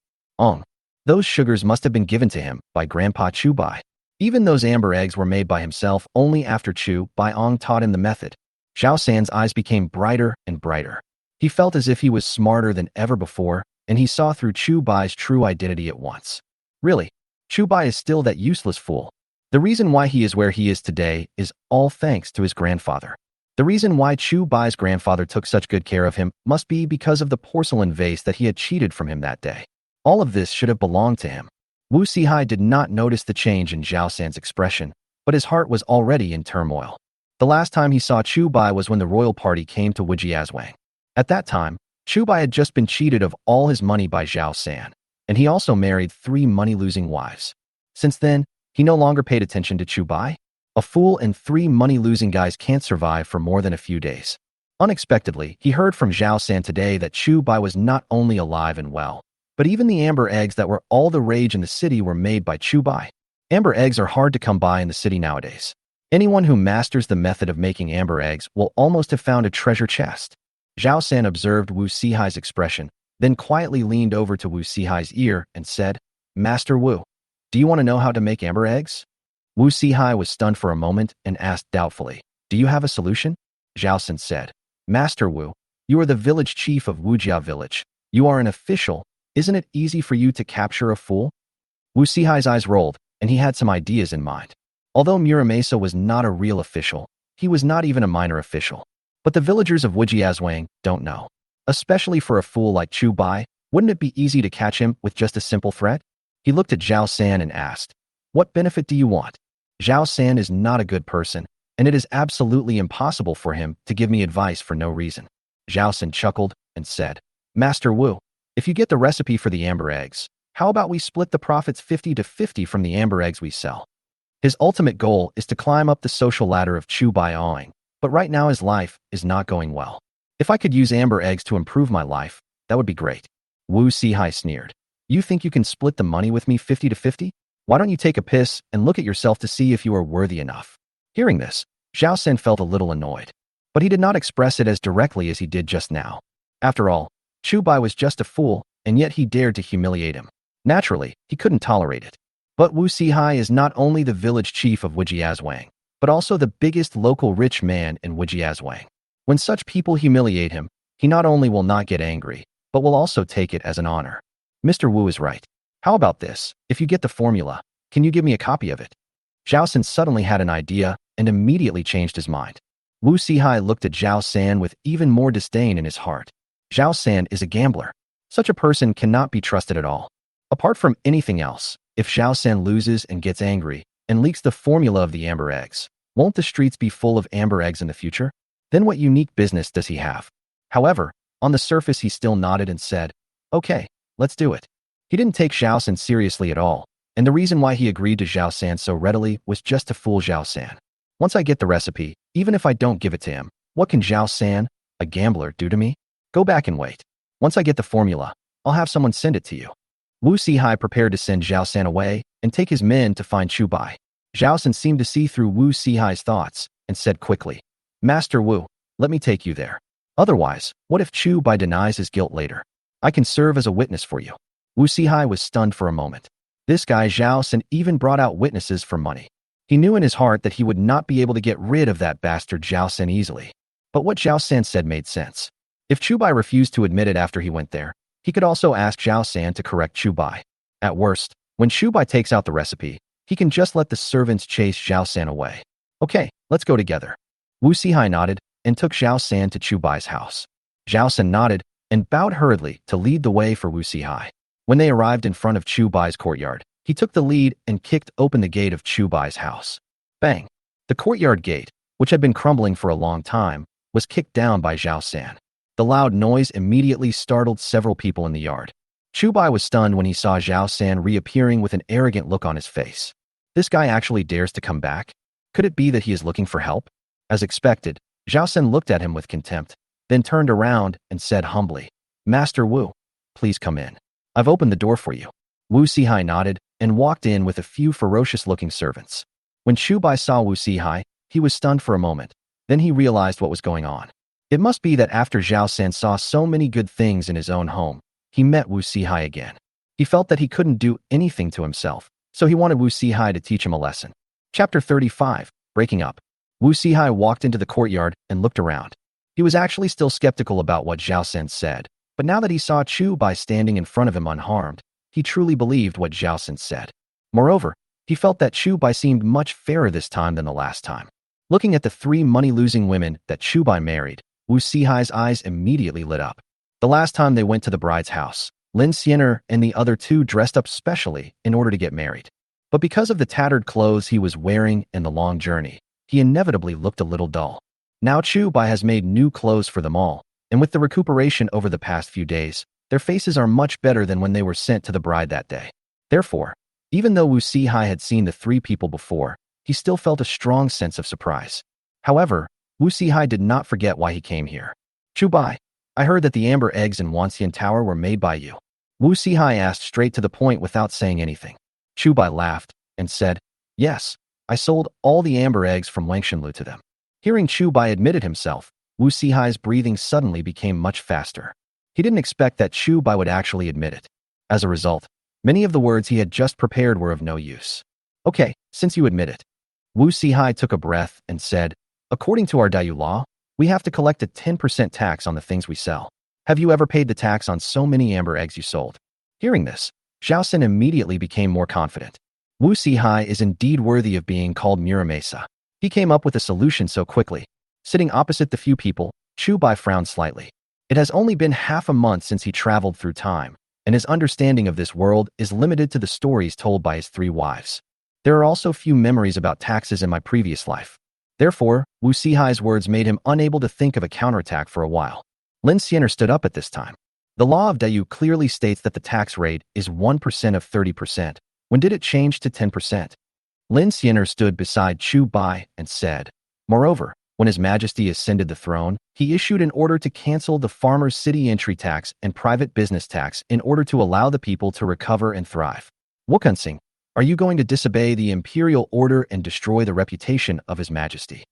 Those sugars must have been given to him by Grandpa Chu Bai. Even those amber eggs were made by himself only after Chu Bai taught him the method. Zhao San's eyes became brighter and brighter. He felt as if he was smarter than ever before, and he saw through Chu Bai's true identity at once. Really, Chu Bai is still that useless fool. The reason why he is where he is today is all thanks to his grandfather. The reason why Chu Bai's grandfather took such good care of him must be because of the porcelain vase that he had cheated from him that day. All of this should have belonged to him. Wu Sihai did not notice the change in Zhao San's expression, but his heart was already in turmoil. The last time he saw Chu Bai was when the royal party came to Wujiazwang. At that time, Chu Bai had just been cheated of all his money by Zhao San, and he also married 3 money-losing wives. Since then, he no longer paid attention to Chu Bai. A fool and 3 money-losing guys can't survive for more than a few days. Unexpectedly, he heard from Zhao San today that Chu Bai was not only alive and well, but even the amber eggs that were all the rage in the city were made by Chu Bai. Amber eggs are hard to come by in the city nowadays. Anyone who masters the method of making amber eggs will almost have found a treasure chest. Zhao San observed Wu Sihai's expression, then quietly leaned over to Wu Sihai's ear and said, Master Wu, do you want to know how to make amber eggs? Wu Sihai was stunned for a moment and asked doubtfully, Do you have a solution? Zhao San said, Master Wu, you are the village chief of Wujia village. You are an official. Isn't it easy for you to capture a fool? Wu Sihai's eyes rolled, and he had some ideas in mind. Although Muramasa was not a real official, he was not even a minor official. But the villagers of Wujiazwang don't know. Especially for a fool like Chu Bai, wouldn't it be easy to catch him with just a simple threat? He looked at Zhao San and asked, What benefit do you want? Zhao San is not a good person, and it is absolutely impossible for him to give me advice for no reason. Zhao San chuckled and said, Master Wu, if you get the recipe for the amber eggs, how about we split the profits 50-50 from the amber eggs we sell? His ultimate goal is to climb up the social ladder of Chu Bai, but right now his life is not going well. If I could use amber eggs to improve my life, that would be great. Wu Sihai sneered. You think you can split the money with me 50-50? Why don't you take a piss and look at yourself to see if you are worthy enough? Hearing this, Zhao San felt a little annoyed, but he did not express it as directly as he did just now. After all, Chu Bai was just a fool, and yet he dared to humiliate him. Naturally, he couldn't tolerate it. But Wu Sihai is not only the village chief of Wujiazwang, but also the biggest local rich man in Wujiazwang. When such people humiliate him, he not only will not get angry, but will also take it as an honor. Mr. Wu is right. How about this? If you get the formula, can you give me a copy of it? Zhao San suddenly had an idea and immediately changed his mind. Wu Sihai looked at Zhao San with even more disdain in his heart. Zhao San is a gambler. Such a person cannot be trusted at all. Apart from anything else, if Zhao San loses and gets angry and leaks the formula of the amber eggs, won't the streets be full of amber eggs in the future? Then what unique business does he have? However, on the surface he still nodded and said, okay, let's do it. He didn't take Zhao San seriously at all, and the reason why he agreed to Zhao San so readily was just to fool Zhao San. Once I get the recipe, even if I don't give it to him, what can Zhao San, a gambler, do to me? Go back and wait. Once I get the formula, I'll have someone send it to you. Wu Sihai prepared to send Zhao San away and take his men to find Chu Bai. Zhao San seemed to see through Wu Sihai's thoughts and said quickly, Master Wu, let me take you there. Otherwise, what if Chu Bai denies his guilt later? I can serve as a witness for you. Wu Sihai was stunned for a moment. This guy Zhao San even brought out witnesses for money. He knew in his heart that he would not be able to get rid of that bastard Zhao San easily. But what Zhao San said made sense. If Chu Bai refused to admit it after he went there, he could also ask Zhao San to correct Chu Bai. At worst, when Chu Bai takes out the recipe, he can just let the servants chase Zhao San away. Okay, let's go together. Wu Sihai nodded and took Zhao San to Chu Bai's house. Zhao San nodded and bowed hurriedly to lead the way for Wu Sihai. When they arrived in front of Chu Bai's courtyard, he took the lead and kicked open the gate of Chu Bai's house. Bang! The courtyard gate, which had been crumbling for a long time, was kicked down by Zhao San. The loud noise immediately startled several people in the yard. Chu Bai was stunned when he saw Zhao San reappearing with an arrogant look on his face. This guy actually dares to come back? Could it be that he is looking for help? As expected, Zhao San looked at him with contempt, then turned around and said humbly, Master Wu, please come in. I've opened the door for you. Wu Sihai nodded and walked in with a few ferocious-looking servants. When Chu Bai saw Wu Sihai, he was stunned for a moment. Then he realized what was going on. It must be that after Zhao San saw so many good things in his own home, he met Wu Sihai again. He felt that he couldn't do anything to himself, so he wanted Wu Sihai to teach him a lesson. Chapter 35, Breaking Up. Wu Sihai walked into the courtyard and looked around. He was actually still skeptical about what Zhao San said, but now that he saw Chu Bai standing in front of him unharmed, he truly believed what Zhao San said. Moreover, he felt that Chu Bai seemed much fairer this time than the last time. Looking at the 3 money-losing women that Chu Bai married, Wu Sihai's eyes immediately lit up. The last time they went to the bride's house, Lin Xiener and the other 2 dressed up specially in order to get married. But because of the tattered clothes he was wearing and the long journey, he inevitably looked a little dull. Now Chu Bai has made new clothes for them all, and with the recuperation over the past few days, their faces are much better than when they were sent to the bride that day. Therefore, even though Wu Sihai had seen the 3 people before, he still felt a strong sense of surprise. However, Wu Sihai did not forget why he came here. Chu Bai, I heard that the amber eggs in Wanxian Tower were made by you. Wu Sihai asked straight to the point without saying anything. Chu Bai laughed and said, yes, I sold all the amber eggs from Wangshanlu to them. Hearing Chu Bai admitted himself, Wu Sihai's breathing suddenly became much faster. He didn't expect that Chu Bai would actually admit it. As a result, many of the words he had just prepared were of no use. Okay, since you admit it. Wu Sihai took a breath and said, according to our Dayu law, we have to collect a 10% tax on the things we sell. Have you ever paid the tax on so many amber eggs you sold? Hearing this, Zhao San immediately became more confident. Wu Sihai is indeed worthy of being called Muramesa. He came up with a solution so quickly. Sitting opposite the few people, Chu Bai frowned slightly. It has only been half a month since he traveled through time, and his understanding of this world is limited to the stories told by his 3 wives. There are also few memories about taxes in my previous life. Therefore, Wu Sihai's words made him unable to think of a counterattack for a while. Lin Xianer stood up at this time. The law of Dayu clearly states that the tax rate is 1% of 30%. When did it change to 10%? Lin Xianer stood beside Chu Bai and said, moreover, when His Majesty ascended the throne, he issued an order to cancel the farmers' city entry tax and private business tax in order to allow the people to recover and thrive. Wukunsing, are you going to disobey the imperial order and destroy the reputation of His Majesty?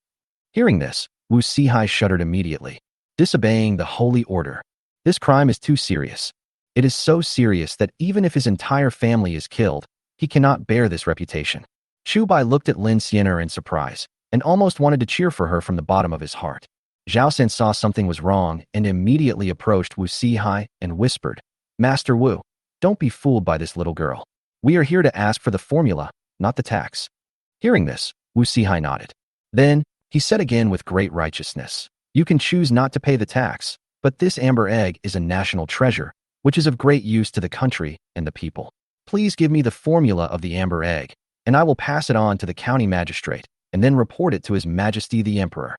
Hearing this, Wu Sihai shuddered immediately. Disobeying the holy order. This crime is too serious. It is so serious that even if his entire family is killed, he cannot bear this reputation. Chu Bai looked at Lin Xianer in surprise and almost wanted to cheer for her from the bottom of his heart. Zhao San saw something was wrong and immediately approached Wu Sihai and whispered, Master Wu, don't be fooled by this little girl. We are here to ask for the formula, not the tax. Hearing this, Wu Sihai nodded. Then, he said again with great righteousness, you can choose not to pay the tax, but this amber egg is a national treasure, which is of great use to the country and the people. Please give me the formula of the amber egg, and I will pass it on to the county magistrate, and then report it to His Majesty the Emperor.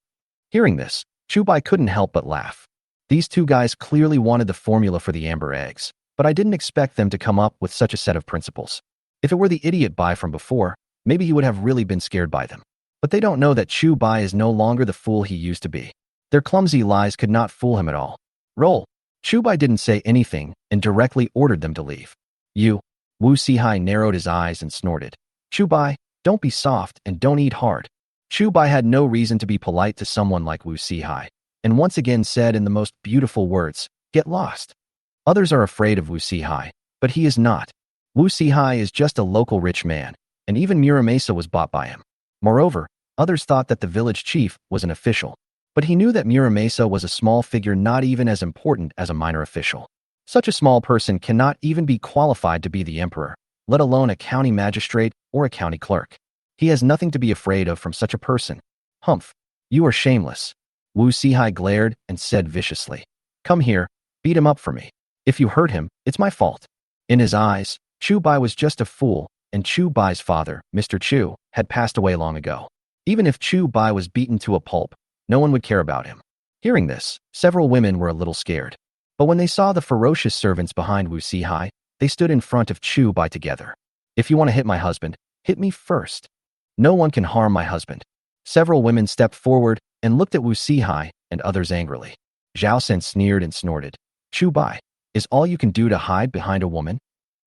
Hearing this, Chu Bai couldn't help but laugh. These two guys clearly wanted the formula for the amber eggs, but I didn't expect them to come up with such a set of principles. If it were the idiot Bai from before, maybe he would have really been scared by them. But they don't know that Chu Bai is no longer the fool he used to be. Their clumsy lies could not fool him at all. Roll. Chu Bai didn't say anything and directly ordered them to leave. You. Wu Sihai narrowed his eyes and snorted. Chu Bai, don't be soft and don't eat hard. Chu Bai had no reason to be polite to someone like Wu Sihai, and once again said in the most beautiful words, get lost. Others are afraid of Wu Sihai, but he is not. Wu Sihai is just a local rich man, and even Muramasa was bought by him. Moreover, others thought that the village chief was an official. But he knew that Muramasa was a small figure not even as important as a minor official. Such a small person cannot even be qualified to be the emperor, let alone a county magistrate or a county clerk. He has nothing to be afraid of from such a person. Humph, you are shameless. Wu Sihai glared and said viciously, come here, beat him up for me. If you hurt him, it's my fault. In his eyes, Chu Bai was just a fool, and Chu Bai's father, Mr. Chu, had passed away long ago. Even if Chu Bai was beaten to a pulp, no one would care about him. Hearing this, several women were a little scared. But when they saw the ferocious servants behind Wu Sihai, they stood in front of Chu Bai together. If you want to hit my husband, hit me first. No one can harm my husband. Several women stepped forward and looked at Wu Sihai and others angrily. Zhao Sen sneered and snorted. Chu Bai, is all you can do to hide behind a woman?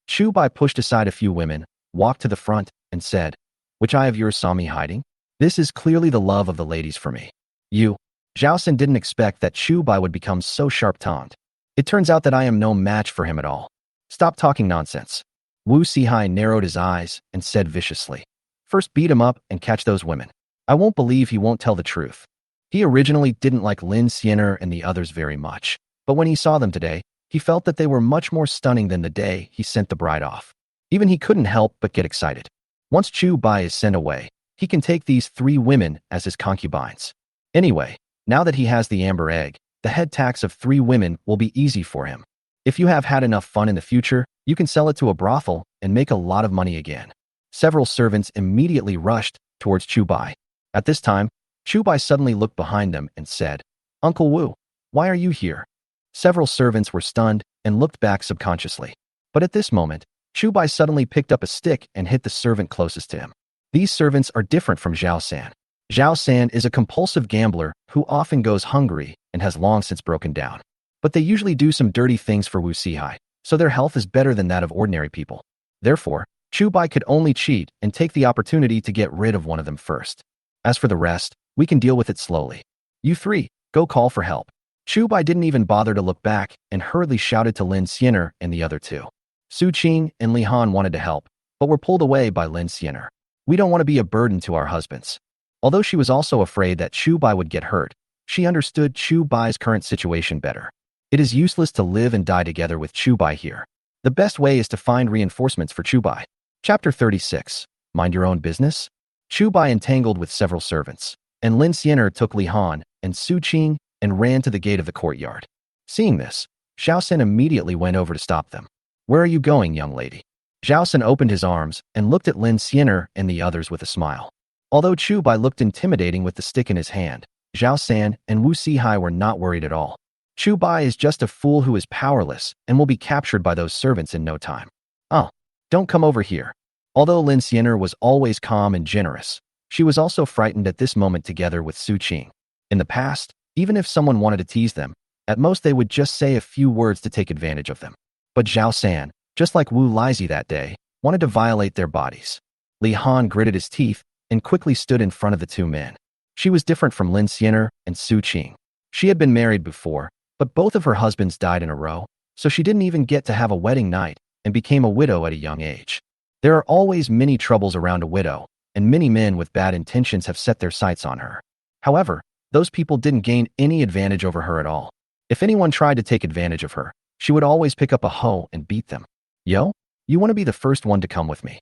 Chu Bai pushed aside a few women, walked to the front, and said, which eye of yours saw me hiding? This is clearly the love of the ladies for me. You. Zhao Sen didn't expect that Chu Bai would become so sharp-tongued. It turns out that I am no match for him at all. Stop talking nonsense. Wu Sihai narrowed his eyes and said viciously, first beat him up and catch those women. I won't believe he won't tell the truth. He originally didn't like Lin Xianer and the others very much, but when he saw them today, he felt that they were much more stunning than the day he sent the bride off. Even he couldn't help but get excited. Once Chu Bai is sent away, he can take these 3 women as his concubines. Anyway, now that he has the amber egg, the head tax of 3 women will be easy for him. If you have had enough fun in the future, you can sell it to a brothel and make a lot of money again. Several servants immediately rushed towards Chu Bai. At this time, Chu Bai suddenly looked behind them and said, Uncle Wu, why are you here? Several servants were stunned and looked back subconsciously. But at this moment, Chu Bai suddenly picked up a stick and hit the servant closest to him. These servants are different from Zhao San. Zhao San is a compulsive gambler who often goes hungry and has long since broken down. But they usually do some dirty things for Wu Sihai, so their health is better than that of ordinary people. Therefore, Chu Bai could only cheat and take the opportunity to get rid of one of them first. As for the rest, we can deal with it slowly. You 3, go call for help. Chu Bai didn't even bother to look back and hurriedly shouted to Lin Xianer and the other 2. Su Qing and Li Han wanted to help, but were pulled away by Lin Xianer. We don't want to be a burden to our husbands. Although she was also afraid that Chu Bai would get hurt, she understood Chu Bai's current situation better. It is useless to live and die together with Chu Bai here. The best way is to find reinforcements for Chu Bai. Chapter 36. Mind your own business? Chu Bai entangled with several servants, and Lin Xianer took Li Han and Su Qing and ran to the gate of the courtyard. Seeing this, Zhao Sen immediately went over to stop them. Where are you going, young lady? Zhao Sen opened his arms and looked at Lin Xianer and the others with a smile. Although Chu Bai looked intimidating with the stick in his hand, Zhao San and Wu Sihai were not worried at all. Chu Bai is just a fool who is powerless and will be captured by those servants in no time. Oh, don't come over here. Although Lin Xiner was always calm and generous, she was also frightened at this moment together with Su Qing. In the past, even if someone wanted to tease them, at most they would just say a few words to take advantage of them. But Zhao San, just like Wu Lizhi that day, wanted to violate their bodies. Li Han gritted his teeth and quickly stood in front of the two men. She was different from Lin Xiner and Su Qing. She had been married before, but both of her husbands died in a row, so she didn't even get to have a wedding night and became a widow at a young age. There are always many troubles around a widow, and many men with bad intentions have set their sights on her. However, those people didn't gain any advantage over her at all. If anyone tried to take advantage of her, she would always pick up a hoe and beat them. Yo, you want to be the first one to come with me?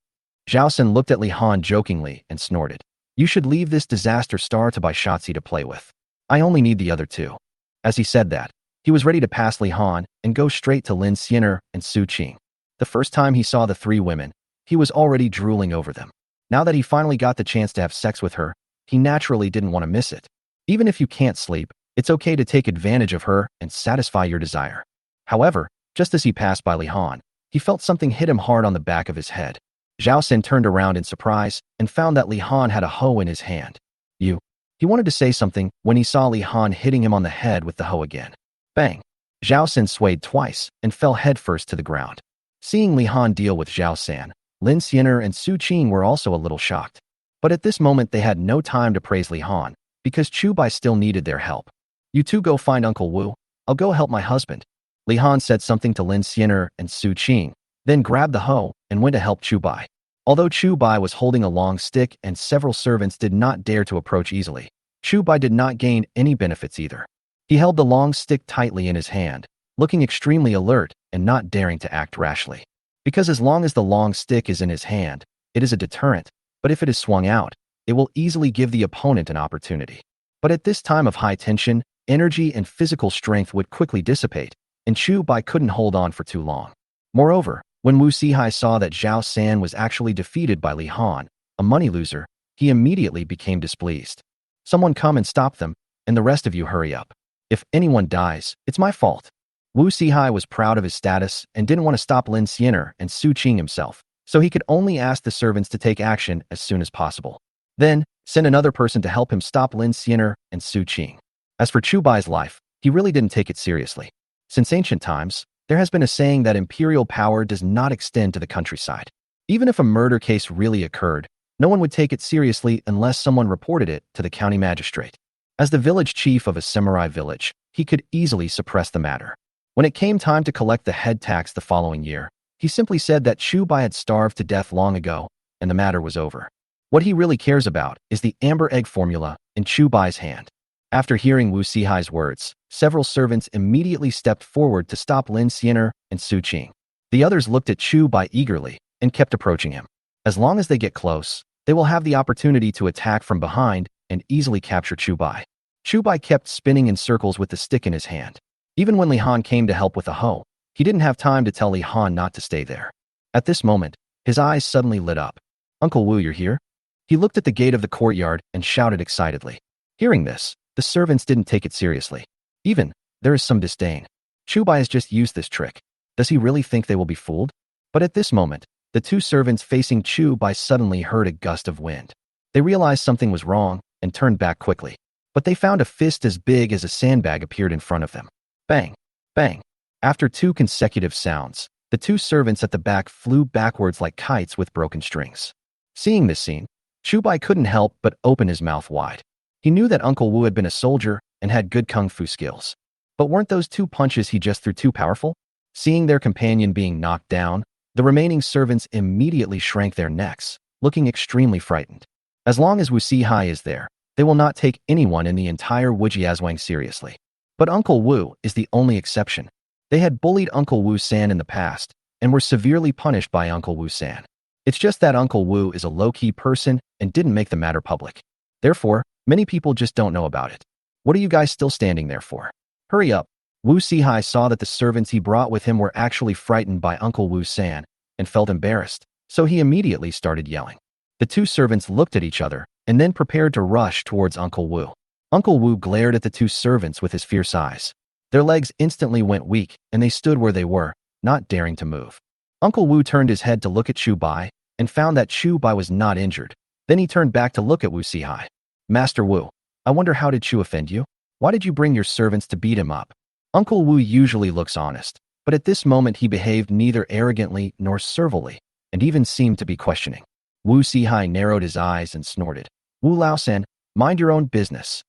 Zhao San looked at Li Han jokingly and snorted. You should leave this disaster star to Bai Shatzi to play with. I only need the other two. As he said that, he was ready to pass Li Han and go straight to Lin Xiner and Su Qing. The first time he saw the three women, he was already drooling over them. Now that he finally got the chance to have sex with her, he naturally didn't want to miss it. Even if you can't sleep, it's okay to take advantage of her and satisfy your desire. However, just as he passed by Li Han, he felt something hit him hard on the back of his head. Zhao San turned around in surprise and found that Li Han had a hoe in his hand. You. He wanted to say something when he saw Li Han hitting him on the head with the hoe again. Bang. Zhao San swayed twice and fell headfirst to the ground. Seeing Li Han deal with Zhao San, Lin Xiner and Su Qing were also a little shocked. But at this moment they had no time to praise Li Han, because Chu Bai still needed their help. You two go find Uncle Wu, I'll go help my husband. Li Han said something to Lin Xiner and Su Qing, then grabbed the hoe and went to help Chu Bai. Although Chu Bai was holding a long stick and several servants did not dare to approach easily, Chu Bai did not gain any benefits either. He held the long stick tightly in his hand, looking extremely alert and not daring to act rashly. Because as long as the long stick is in his hand, it is a deterrent, but if it is swung out, it will easily give the opponent an opportunity. But at this time of high tension, energy and physical strength would quickly dissipate, and Chu Bai couldn't hold on for too long. Moreover, when Wu Sihai saw that Zhao San was actually defeated by Li Han, a money loser, he immediately became displeased. Someone come and stop them, and the rest of you hurry up. If anyone dies, it's my fault. Wu Sihai was proud of his status and didn't want to stop Lin Xiner and Su Qing himself, so he could only ask the servants to take action as soon as possible. Then, send another person to help him stop Lin Xiner and Su Qing. As for Chu Bai's life, he really didn't take it seriously. Since ancient times, there has been a saying that imperial power does not extend to the countryside. Even if a murder case really occurred, no one would take it seriously unless someone reported it to the county magistrate. As the village chief of a samurai village, he could easily suppress the matter. When it came time to collect the head tax the following year, he simply said that Chu Bai had starved to death long ago, and the matter was over. What he really cares about is the amber egg formula in Chu Bai's hand. After hearing Wu Sihai's words, several servants immediately stepped forward to stop Lin Xiner and Su Qing. The others looked at Chu Bai eagerly and kept approaching him. As long as they get close, they will have the opportunity to attack from behind and easily capture Chu Bai. Chu Bai kept spinning in circles with the stick in his hand. Even when Li Han came to help with the hoe, he didn't have time to tell Li Han not to stay there. At this moment, his eyes suddenly lit up. Uncle Wu, you're here? He looked at the gate of the courtyard and shouted excitedly. Hearing this, the servants didn't take it seriously. Even, there is some disdain. Chu Bai has just used this trick. Does he really think they will be fooled? But at this moment, the two servants facing Chu Bai suddenly heard a gust of wind. They realized something was wrong and turned back quickly. But they found a fist as big as a sandbag appeared in front of them. Bang! Bang! After two consecutive sounds, the two servants at the back flew backwards like kites with broken strings. Seeing this scene, Chu Bai couldn't help but open his mouth wide. He knew that Uncle Wu had been a soldier and had good kung fu skills. But weren't those two punches he just threw too powerful? Seeing their companion being knocked down, the remaining servants immediately shrank their necks, looking extremely frightened. As long as Wu Sihai is there, they will not take anyone in the entire Wujiazwang seriously. But Uncle Wu is the only exception. They had bullied Uncle Wu San in the past and were severely punished by Uncle Wu San. It's just that Uncle Wu is a low-key person and didn't make the matter public. Therefore, many people just don't know about it. What are you guys still standing there for? Hurry up. Wu Sihai saw that the servants he brought with him were actually frightened by Uncle Wu San and felt embarrassed, so he immediately started yelling. The two servants looked at each other and then prepared to rush towards Uncle Wu. Uncle Wu glared at the two servants with his fierce eyes. Their legs instantly went weak, and they stood where they were, not daring to move. Uncle Wu turned his head to look at Chu Bai, and found that Chu Bai was not injured. Then he turned back to look at Wu Sihai. Master Wu, I wonder how did Chu offend you? Why did you bring your servants to beat him up? Uncle Wu usually looks honest, but at this moment he behaved neither arrogantly nor servilely, and even seemed to be questioning. Wu Sihai narrowed his eyes and snorted. Wu Laosan, mind your own business.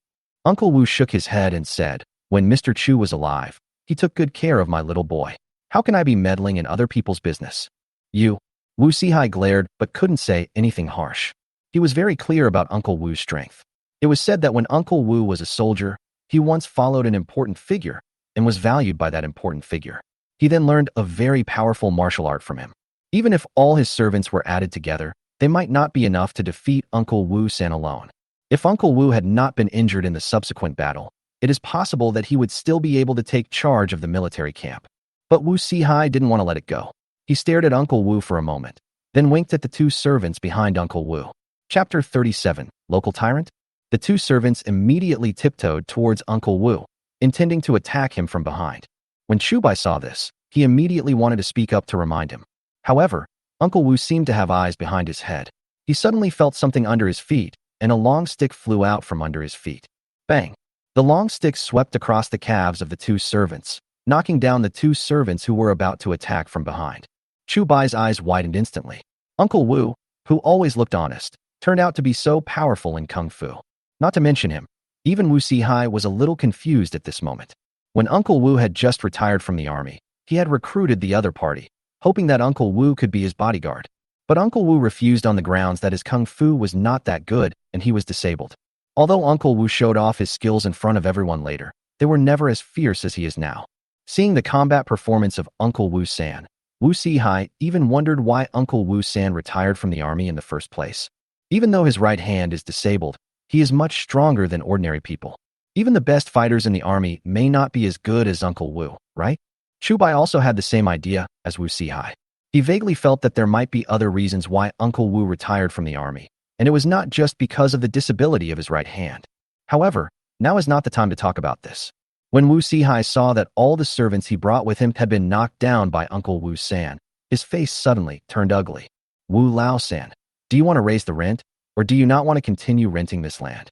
Uncle Wu shook his head and said, when Mr. Chu was alive, he took good care of my little boy. How can I be meddling in other people's business? You. Wu Sihai glared but couldn't say anything harsh. He was very clear about Uncle Wu's strength. It was said that when Uncle Wu was a soldier, he once followed an important figure and was valued by that important figure. He then learned a very powerful martial art from him. Even if all his servants were added together, they might not be enough to defeat Uncle Wu San alone. If Uncle Wu had not been injured in the subsequent battle, it is possible that he would still be able to take charge of the military camp. But Wu Sihai didn't want to let it go. He stared at Uncle Wu for a moment, then winked at the two servants behind Uncle Wu. Chapter 37, Local Tyrant? The two servants immediately tiptoed towards Uncle Wu, intending to attack him from behind. When Chu Bai saw this, he immediately wanted to speak up to remind him. However, Uncle Wu seemed to have eyes behind his head. He suddenly felt something under his feet, and a long stick flew out from under his feet. Bang! The long stick swept across the calves of the two servants, knocking down the two servants who were about to attack from behind. Chu Bai's eyes widened instantly. Uncle Wu, who always looked honest, turned out to be so powerful in kung fu. Not to mention him, even Wu Sihai was a little confused at this moment. When Uncle Wu had just retired from the army, he had recruited the other party, hoping that Uncle Wu could be his bodyguard. But Uncle Wu refused on the grounds that his kung fu was not that good and he was disabled. Although Uncle Wu showed off his skills in front of everyone later, they were never as fierce as he is now. Seeing the combat performance of Uncle Wu San, Wu Sihai even wondered why Uncle Wu San retired from the army in the first place. Even though his right hand is disabled, he is much stronger than ordinary people. Even the best fighters in the army may not be as good as Uncle Wu, right? Chu Bai also had the same idea as Wu Sihai. He vaguely felt that there might be other reasons why Uncle Wu retired from the army, and it was not just because of the disability of his right hand. However, now is not the time to talk about this. When Wu Sihai saw that all the servants he brought with him had been knocked down by Uncle Wu San, his face suddenly turned ugly. Wu Lao San, do you want to raise the rent, or do you not want to continue renting this land?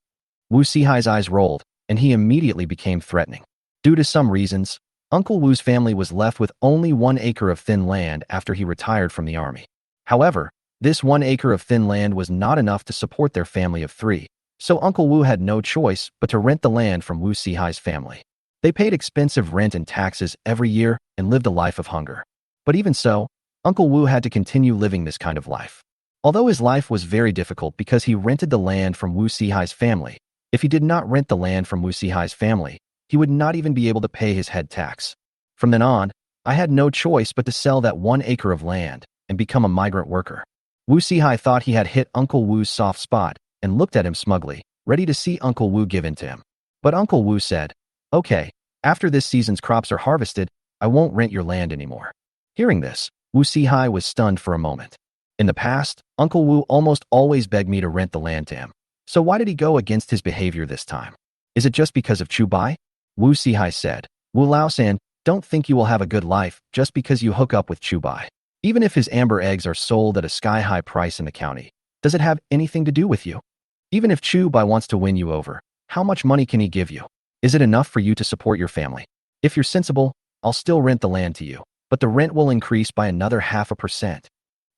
Wu Sihai's eyes rolled, and he immediately became threatening. Due to some reasons, Uncle Wu's family was left with only 1 acre of thin land after he retired from the army. However, this 1 acre of thin land was not enough to support their family of 3, so Uncle Wu had no choice but to rent the land from Wu Sihai's family. They paid expensive rent and taxes every year and lived a life of hunger. But even so, Uncle Wu had to continue living this kind of life. Although his life was very difficult because he rented the land from Wu Sihai's family, if he did not rent the land from Wu Sihai's family, he would not even be able to pay his head tax. From then on, I had no choice but to sell that 1 acre of land and become a migrant worker. Wu Sihai thought he had hit Uncle Wu's soft spot and looked at him smugly, ready to see Uncle Wu give in to him. But Uncle Wu said, "Okay, after this season's crops are harvested, I won't rent your land anymore." Hearing this, Wu Sihai was stunned for a moment. In the past, Uncle Wu almost always begged me to rent the land to him. So why did he go against his behavior this time? Is it just because of Chu Bai? Wu Sihai said, "Wu Laosan, don't think you will have a good life just because you hook up with Chu Bai. Even if his amber eggs are sold at a sky-high price in the county, does it have anything to do with you? Even if Chu Bai wants to win you over, how much money can he give you? Is it enough for you to support your family? If you're sensible, I'll still rent the land to you, but the rent will increase by another 0.5%.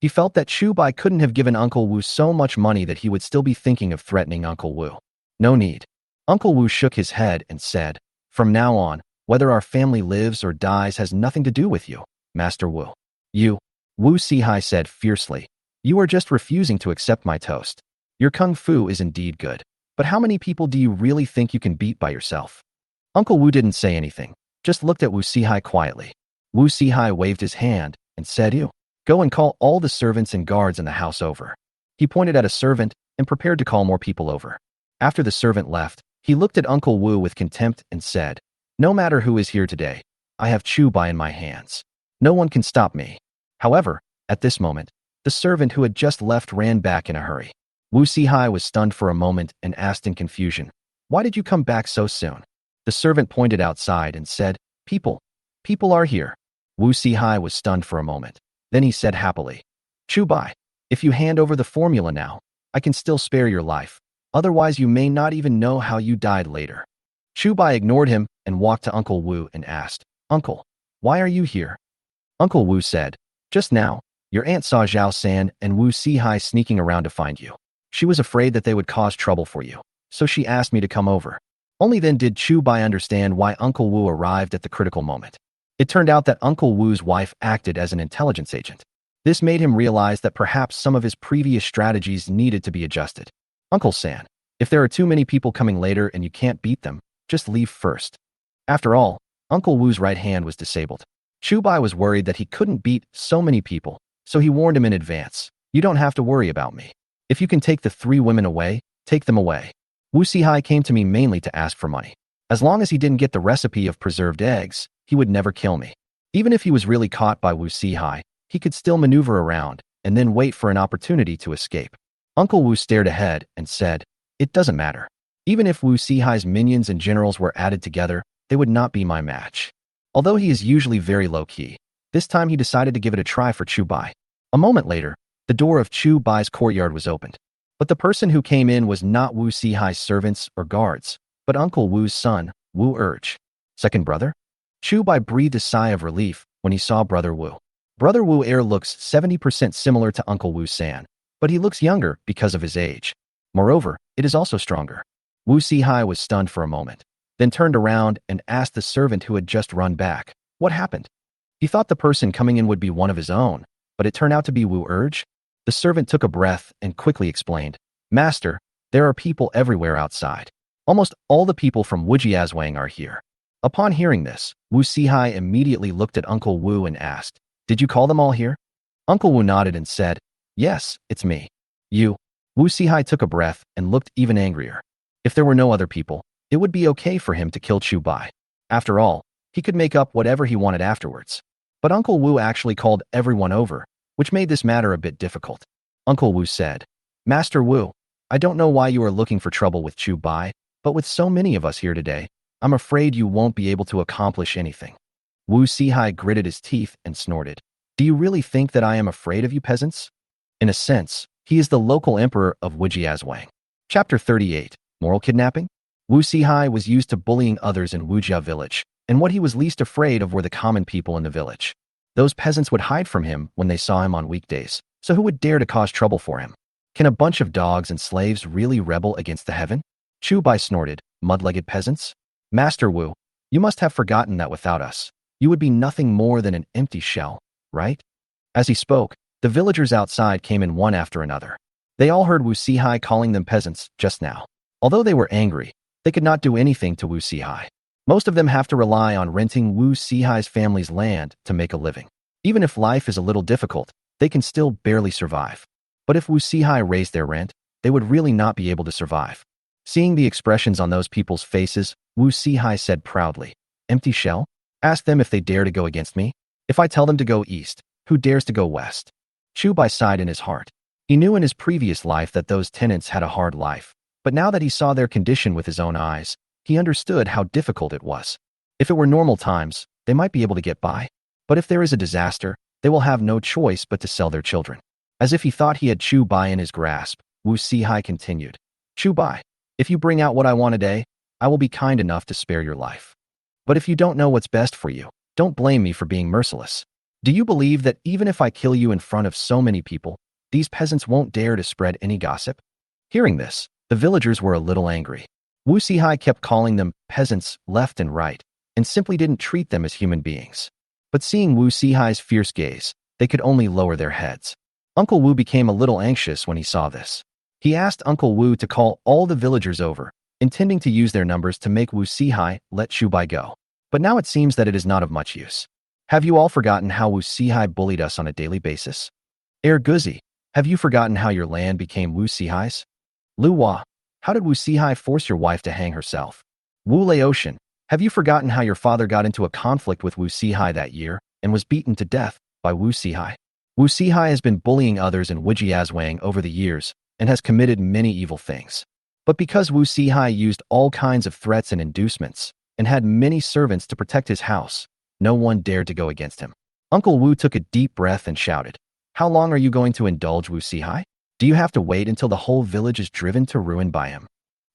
He felt that Chu Bai couldn't have given Uncle Wu so much money that he would still be thinking of threatening Uncle Wu. No need. Uncle Wu shook his head and said, "From now on, whether our family lives or dies has nothing to do with you, Master Wu." "You," Wu Sihai said fiercely, "you are just refusing to accept my toast. Your kung fu is indeed good, but how many people do you really think you can beat by yourself?" Uncle Wu didn't say anything, just looked at Wu Sihai quietly. Wu Sihai waved his hand and said, "You, go and call all the servants and guards in the house over." He pointed at a servant and prepared to call more people over. After the servant left, he looked at Uncle Wu with contempt and said, "No matter who is here today, I have Chu Bai in my hands. No one can stop me." However, at this moment, the servant who had just left ran back in a hurry. Wu Sihai was stunned for a moment and asked in confusion, "Why did you come back so soon?" The servant pointed outside and said, "People. People are here." Wu Sihai was stunned for a moment. Then he said happily, "Chu Bai, if you hand over the formula now, I can still spare your life. Otherwise you may not even know how you died later." Chu Bai ignored him and walked to Uncle Wu and asked, "Uncle, why are you here?" Uncle Wu said, "Just now, your aunt saw Zhao San and Wu Sihai sneaking around to find you. She was afraid that they would cause trouble for you, so she asked me to come over." Only then did Chu Bai understand why Uncle Wu arrived at the critical moment. It turned out that Uncle Wu's wife acted as an intelligence agent. This made him realize that perhaps some of his previous strategies needed to be adjusted. "Uncle San, if there are too many people coming later and you can't beat them, just leave first." After all, Uncle Wu's right hand was disabled. Chu Bai was worried that he couldn't beat so many people, so he warned him in advance, "You don't have to worry about me. If you can take the 3 women away, take them away. Wu Sihai came to me mainly to ask for money. As long as he didn't get the recipe of preserved eggs, he would never kill me. Even if he was really caught by Wu Sihai, he could still maneuver around and then wait for an opportunity to escape." Uncle Wu stared ahead and said, "It doesn't matter. Even if Wu Sihai's minions and generals were added together, they would not be my match." Although he is usually very low-key, this time he decided to give it a try for Chu Bai. A moment later, the door of Chu Bai's courtyard was opened. But the person who came in was not Wu Sihai's servants or guards, but Uncle Wu's son, Wu Urge. Second brother? Chu Bai breathed a sigh of relief when he saw Brother Wu. Brother Wu Air looks 70% similar to Uncle Wu San, but he looks younger because of his age. Moreover, it is also stronger. Wu Sihai was stunned for a moment, then turned around and asked the servant who had just run back, "What happened?" He thought the person coming in would be one of his own, but it turned out to be Wu Urge. The servant took a breath and quickly explained, "Master, there are people everywhere outside. Almost all the people from Wujiazwang are here." Upon hearing this, Wu Sihai immediately looked at Uncle Wu and asked, "Did you call them all here?" Uncle Wu nodded and said, "Yes, it's me." "You?" Wu Sihai took a breath and looked even angrier. If there were no other people, it would be okay for him to kill Chu Bai. After all, he could make up whatever he wanted afterwards. But Uncle Wu actually called everyone over, which made this matter a bit difficult. Uncle Wu said, "Master Wu, I don't know why you are looking for trouble with Chu Bai, but with so many of us here today, I'm afraid you won't be able to accomplish anything." Wu Sihai gritted his teeth and snorted, "Do you really think that I am afraid of you peasants?" In a sense, he is the local emperor of Wujiazwang. Chapter 38, Moral Kidnapping? Wu Sihai was used to bullying others in Wujia village, and what he was least afraid of were the common people in the village. Those peasants would hide from him when they saw him on weekdays, so who would dare to cause trouble for him? Can a bunch of dogs and slaves really rebel against the heaven? Chu Bai snorted, "Mud-legged peasants? Master Wu, you must have forgotten that without us, you would be nothing more than an empty shell, right?" As he spoke, the villagers outside came in one after another. They all heard Wu Sihai calling them peasants just now. Although they were angry, they could not do anything to Wu Sihai. Most of them have to rely on renting Wu Sihai's family's land to make a living. Even if life is a little difficult, they can still barely survive. But if Wu Sihai raised their rent, they would really not be able to survive. Seeing the expressions on those people's faces, Wu Sihai said proudly, "Empty shell? Ask them if they dare to go against me. If I tell them to go east, who dares to go west?" Chu Bai sighed in his heart. He knew in his previous life that those tenants had a hard life, but now that he saw their condition with his own eyes, he understood how difficult it was. If it were normal times, they might be able to get by. But if there is a disaster, they will have no choice but to sell their children. As if he thought he had Chu Bai in his grasp, Wu Sihai continued, "Chu Bai, if you bring out what I want today, I will be kind enough to spare your life. But if you don't know what's best for you, don't blame me for being merciless. Do you believe that even if I kill you in front of so many people, these peasants won't dare to spread any gossip?" Hearing this, the villagers were a little angry. Wu Sihai kept calling them peasants left and right, and simply didn't treat them as human beings. But seeing Wu Sihai's fierce gaze, they could only lower their heads. Uncle Wu became a little anxious when he saw this. He asked Uncle Wu to call all the villagers over, intending to use their numbers to make Wu Sihai let Chu Bai go. But now it seems that it is not of much use. Have you all forgotten how Wu Sihai bullied us on a daily basis? Guzi, have you forgotten how your land became Wu Sihai's? Lu Hua, how did Wu Sihai force your wife to hang herself? Wu Laotian, have you forgotten how your father got into a conflict with Wu Sihai that year and was beaten to death by Wu Sihai? Wu Sihai has been bullying others in Wujiazwang over the years, and has committed many evil things. But because Wu Sihai used all kinds of threats and inducements, and had many servants to protect his house, no one dared to go against him. Uncle Wu took a deep breath and shouted, "How long are you going to indulge Wu Sihai? Do you have to wait until the whole village is driven to ruin by him?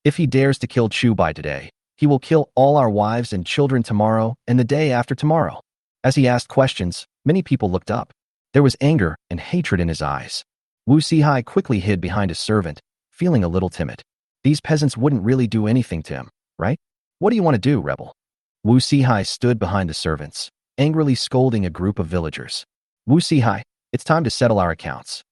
If he dares to kill Chu Bai today, he will kill all our wives and children tomorrow and the day after tomorrow." As he asked questions, many people looked up. There was anger and hatred in his eyes. Wu Sihai quickly hid behind a servant, feeling a little timid. These peasants wouldn't really do anything to him, right? "What do you want to do, rebel?" Wu Sihai stood behind the servants, angrily scolding a group of villagers. "Wu Sihai, it's time to settle our accounts."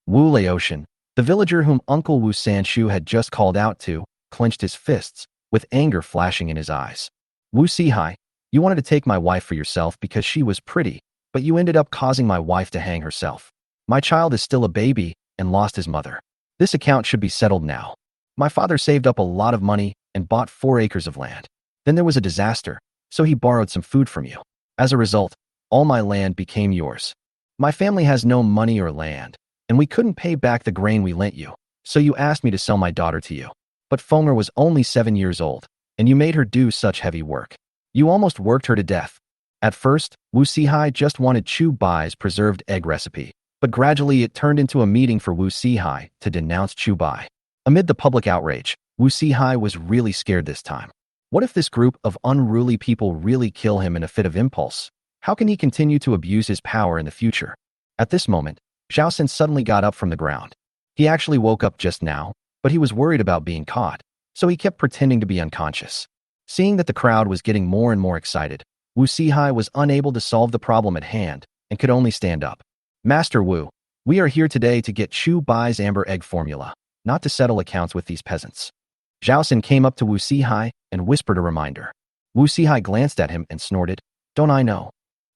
Wu Laotian, the villager whom Uncle Wu Sanshu had just called out to, clenched his fists, with anger flashing in his eyes. "Wu Sihai, you wanted to take my wife for yourself because she was pretty, but you ended up causing my wife to hang herself. My child is still a baby and lost his mother. This account should be settled now. My father saved up a lot of money and bought 4 acres of land. Then there was a disaster, so he borrowed some food from you. As a result, all my land became yours. My family has no money or land, and we couldn't pay back the grain we lent you, so you asked me to sell my daughter to you. But Fonger was only 7 years old, and you made her do such heavy work. You almost worked her to death. At first, Wu Sihai just wanted Chu Bai's preserved egg recipe, but gradually it turned into a meeting for Wu Sihai to denounce Chu Bai. Amid the public outrage, Wu Sihai was really scared this time. What if this group of unruly people really kill him in a fit of impulse? How can he continue to abuse his power in the future? At this moment, Zhao Xin suddenly got up from the ground. He actually woke up just now, but he was worried about being caught, so he kept pretending to be unconscious. Seeing that the crowd was getting more and more excited, Wu Sihai was unable to solve the problem at hand and could only stand up. "Master Wu, we are here today to get Chu Bai's amber egg formula, not to settle accounts with these peasants." Zhao Xin came up to Wu Sihai and whispered a reminder. Wu Sihai glanced at him and snorted, "Don't I know?"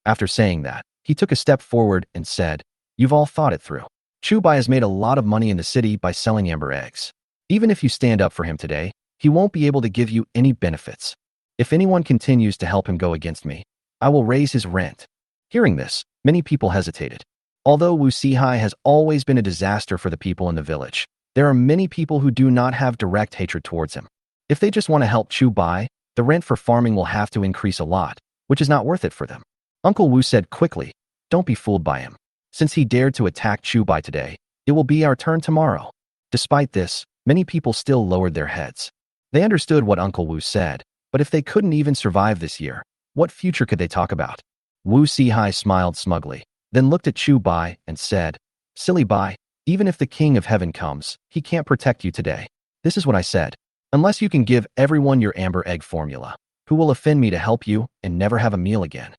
After saying that, he took a step forward and said, "You've all thought it through. Chu Bai has made a lot of money in the city by selling amber eggs. Even if you stand up for him today, he won't be able to give you any benefits. If anyone continues to help him go against me, I will raise his rent." Hearing this, many people hesitated. Although Wu Sihai has always been a disaster for the people in the village, there are many people who do not have direct hatred towards him. If they just want to help Chu Bai, the rent for farming will have to increase a lot, which is not worth it for them. Uncle Wu said quickly, "Don't be fooled by him. Since he dared to attack Chu Bai today, it will be our turn tomorrow." Despite this, many people still lowered their heads. They understood what Uncle Wu said, but if they couldn't even survive this year, what future could they talk about? Wu Sihai smiled smugly, then looked at Chu Bai and said, "Silly Bai, even if the King of Heaven comes, he can't protect you today. This is what I said. Unless you can give everyone your amber egg formula, who will offend me to help you and never have a meal again?"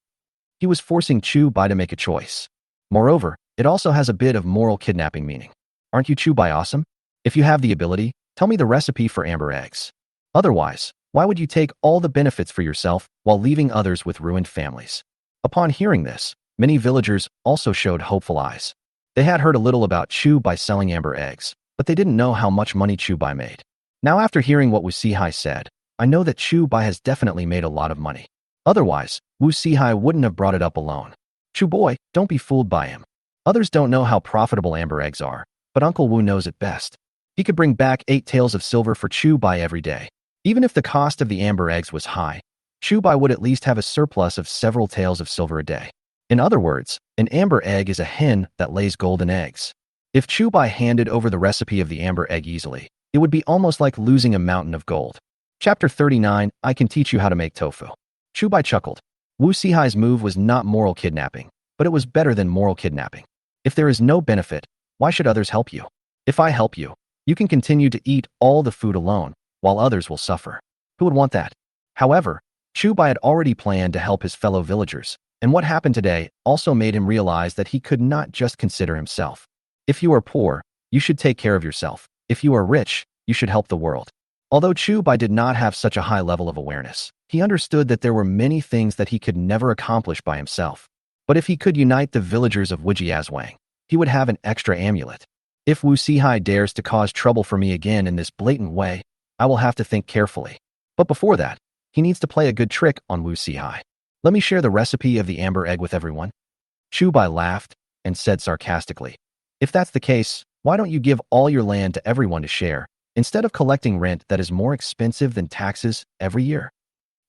He was forcing Chu Bai to make a choice. Moreover, it also has a bit of moral kidnapping meaning. Aren't you Chu Bai awesome? If you have the ability, tell me the recipe for amber eggs. Otherwise, why would you take all the benefits for yourself while leaving others with ruined families? Upon hearing this, many villagers also showed hopeful eyes. They had heard a little about Chu Bai selling amber eggs, but they didn't know how much money Chu Bai made. Now after hearing what Wu Sihai said, I know that Chu Bai has definitely made a lot of money. Otherwise, Wu Sihai wouldn't have brought it up alone. Chu Boy, don't be fooled by him. Others don't know how profitable amber eggs are, but Uncle Wu knows it best. He could bring back 8 taels of silver for Chu Bai every day. Even if the cost of the amber eggs was high, Chu Bai would at least have a surplus of several taels of silver a day. In other words, an amber egg is a hen that lays golden eggs. If Chu Bai handed over the recipe of the amber egg easily, it would be almost like losing a mountain of gold. Chapter 39, I can teach you how to make tofu. Chu Bai chuckled. Wu Sihai's move was not moral kidnapping, but it was better than moral kidnapping. If there is no benefit, why should others help you? If I help you, you can continue to eat all the food alone, while others will suffer. Who would want that? However, Chu Bai had already planned to help his fellow villagers, and what happened today also made him realize that he could not just consider himself. If you are poor, you should take care of yourself. If you are rich, you should help the world. Although Chu Bai did not have such a high level of awareness, he understood that there were many things that he could never accomplish by himself. But if he could unite the villagers of Wujiazwang, he would have an extra amulet. If Wu Sihai dares to cause trouble for me again in this blatant way, I will have to think carefully. But before that, he needs to play a good trick on Wu Sihai. Let me share the recipe of the amber egg with everyone. Chu Bai laughed and said sarcastically, "If that's the case, Why don't you give all your land to everyone to share, instead of collecting rent that is more expensive than taxes every year?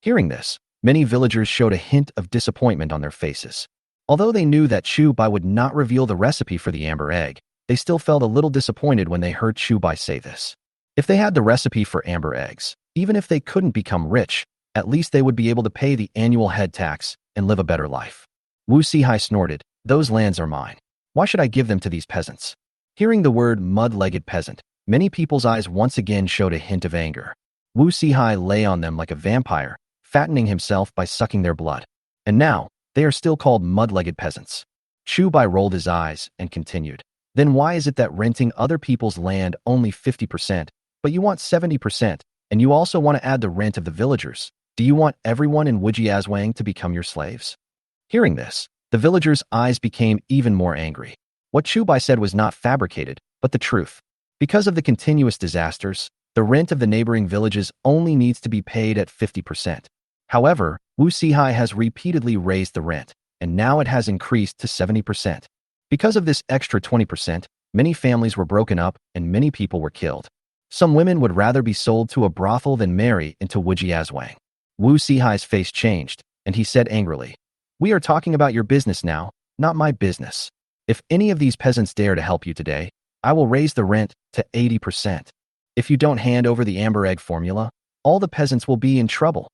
Hearing this, many villagers showed a hint of disappointment on their faces. Although they knew that Chu Bai would not reveal the recipe for the amber egg, they still felt a little disappointed when they heard Chu Bai say this. If they had the recipe for amber eggs, even if they couldn't become rich, at least they would be able to pay the annual head tax and live a better life. Wu Sihai snorted, "Those lands are mine. Why should I give them to these peasants?" Hearing the word mud-legged peasant, many people's eyes once again showed a hint of anger. Wu Sihai lay on them like a vampire, fattening himself by sucking their blood. And now, they are still called mud-legged peasants. Chu Bai rolled his eyes and continued. Then why is it that renting other people's land only 50%, but you want 70%, and you also want to add the rent of the villagers? Do you want everyone in Wujiazwang to become your slaves? Hearing this, the villagers' eyes became even more angry. What Chu Bai said was not fabricated, but the truth. Because of the continuous disasters, the rent of the neighboring villages only needs to be paid at 50%. However, Wu Sihai has repeatedly raised the rent, and now it has increased to 70%. Because of this extra 20%, many families were broken up and many people were killed. Some women would rather be sold to a brothel than marry into Wujiazwang. Wu Sihai's face changed, and he said angrily, "We are talking about your business now, not my business. If any of these peasants dare to help you today, I will raise the rent to 80%. If you don't hand over the amber egg formula, all the peasants will be in trouble."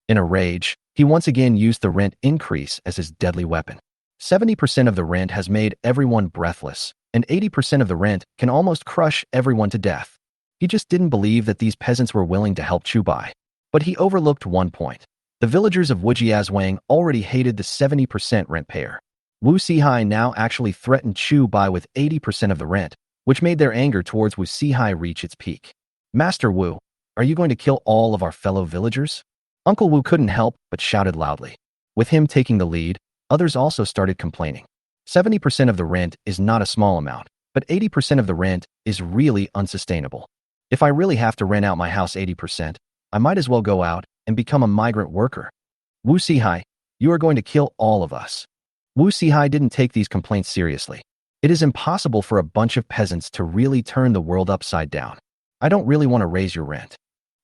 In a rage, he once again used the rent increase as his deadly weapon. 70% of the rent has made everyone breathless, and 80% of the rent can almost crush everyone to death. He just didn't believe that these peasants were willing to help Chu Bai. But he overlooked one point. The villagers of Wujiazwang already hated the 70% rent payer. Wu Sihai now actually threatened Chu Bai with 80% of the rent, which made their anger towards Wu Sihai reach its peak. "Master Wu, are you going to kill all of our fellow villagers?" Uncle Wu couldn't help but shouted loudly. With him taking the lead, others also started complaining. 70% of the rent is not a small amount, but 80% of the rent is really unsustainable. If I really have to rent out my house 80%, I might as well go out and become a migrant worker. Wu Sihai, you are going to kill all of us. Wu Sihai didn't take these complaints seriously. It is impossible for a bunch of peasants to really turn the world upside down. I don't really want to raise your rent.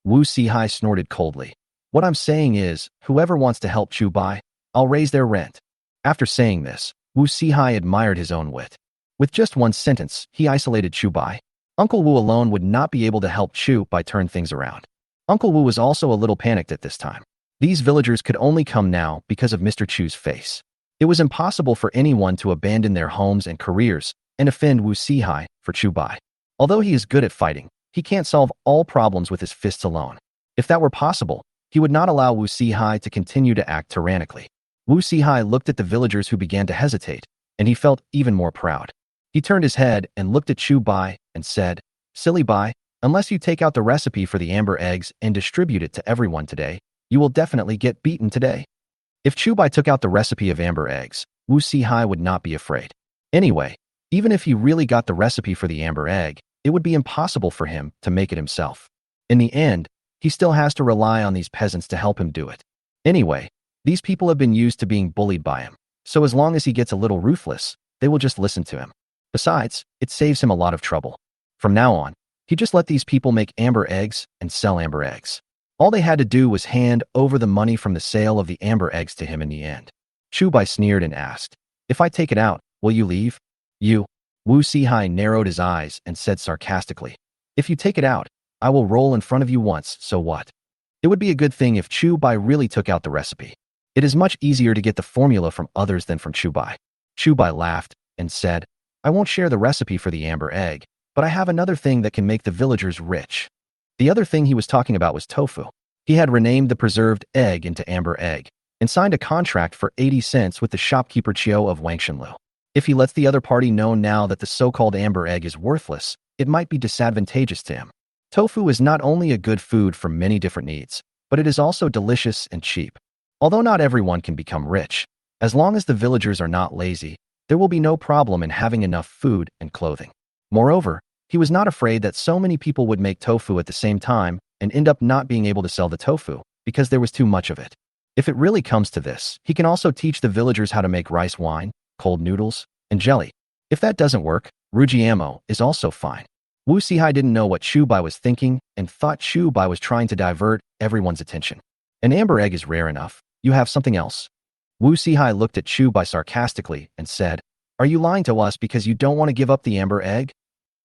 Wu Sihai snorted coldly. What I'm saying is, whoever wants to help Chu Bai, I'll raise their rent. After saying this, Wu Sihai admired his own wit. With just one sentence, he isolated Chu Bai. Uncle Wu alone would not be able to help Chu Bai turn things around. Uncle Wu was also a little panicked at this time. These villagers could only come now because of Mr. Chu's face. It was impossible for anyone to abandon their homes and careers and offend Wu Sihai for Chu Bai. Although he is good at fighting, he can't solve all problems with his fists alone. If that were possible, he would not allow Wu Sihai to continue to act tyrannically. Wu Sihai looked at the villagers who began to hesitate, and he felt even more proud. He turned his head and looked at Chu Bai and said, "Silly Bai, unless you take out the recipe for the amber eggs and distribute it to everyone today, you will definitely get beaten today." If Chu Bai took out the recipe of amber eggs, Wu Sihai would not be afraid. Anyway, even if he really got the recipe for the amber egg, it would be impossible for him to make it himself. In the end, he still has to rely on these peasants to help him do it. Anyway, these people have been used to being bullied by him, so as long as he gets a little ruthless, they will just listen to him. Besides, it saves him a lot of trouble. From now on, he just let these people make amber eggs and sell amber eggs. All they had to do was hand over the money from the sale of the amber eggs to him in the end. Chu Bai sneered and asked, "If I take it out, will you leave?" "You." Wu Sihai narrowed his eyes and said sarcastically, "If you take it out, I will roll in front of you once, so what?" It would be a good thing if Chu Bai really took out the recipe. It is much easier to get the formula from others than from Chu Bai. Chu Bai laughed and said, "I won't share the recipe for the amber egg, but I have another thing that can make the villagers rich." The other thing he was talking about was tofu. He had renamed the preserved egg into amber egg and signed a contract for 80 cents with the shopkeeper Chiu of Wangshanlu. If he lets the other party know now that the so-called amber egg is worthless, it might be disadvantageous to him. Tofu is not only a good food for many different needs, but it is also delicious and cheap. Although not everyone can become rich, as long as the villagers are not lazy, there will be no problem in having enough food and clothing. Moreover, he was not afraid that so many people would make tofu at the same time and end up not being able to sell the tofu because there was too much of it. If it really comes to this, he can also teach the villagers how to make rice wine, cold noodles, and jelly. If that doesn't work, Rujiamo is also fine. Wu Sihai didn't know what Chu Bai was thinking and thought Chu Bai was trying to divert everyone's attention. An amber egg is rare enough. You have something else? Wu Sihai looked at Chu Bai sarcastically and said, "Are you lying to us because you don't want to give up the amber egg?"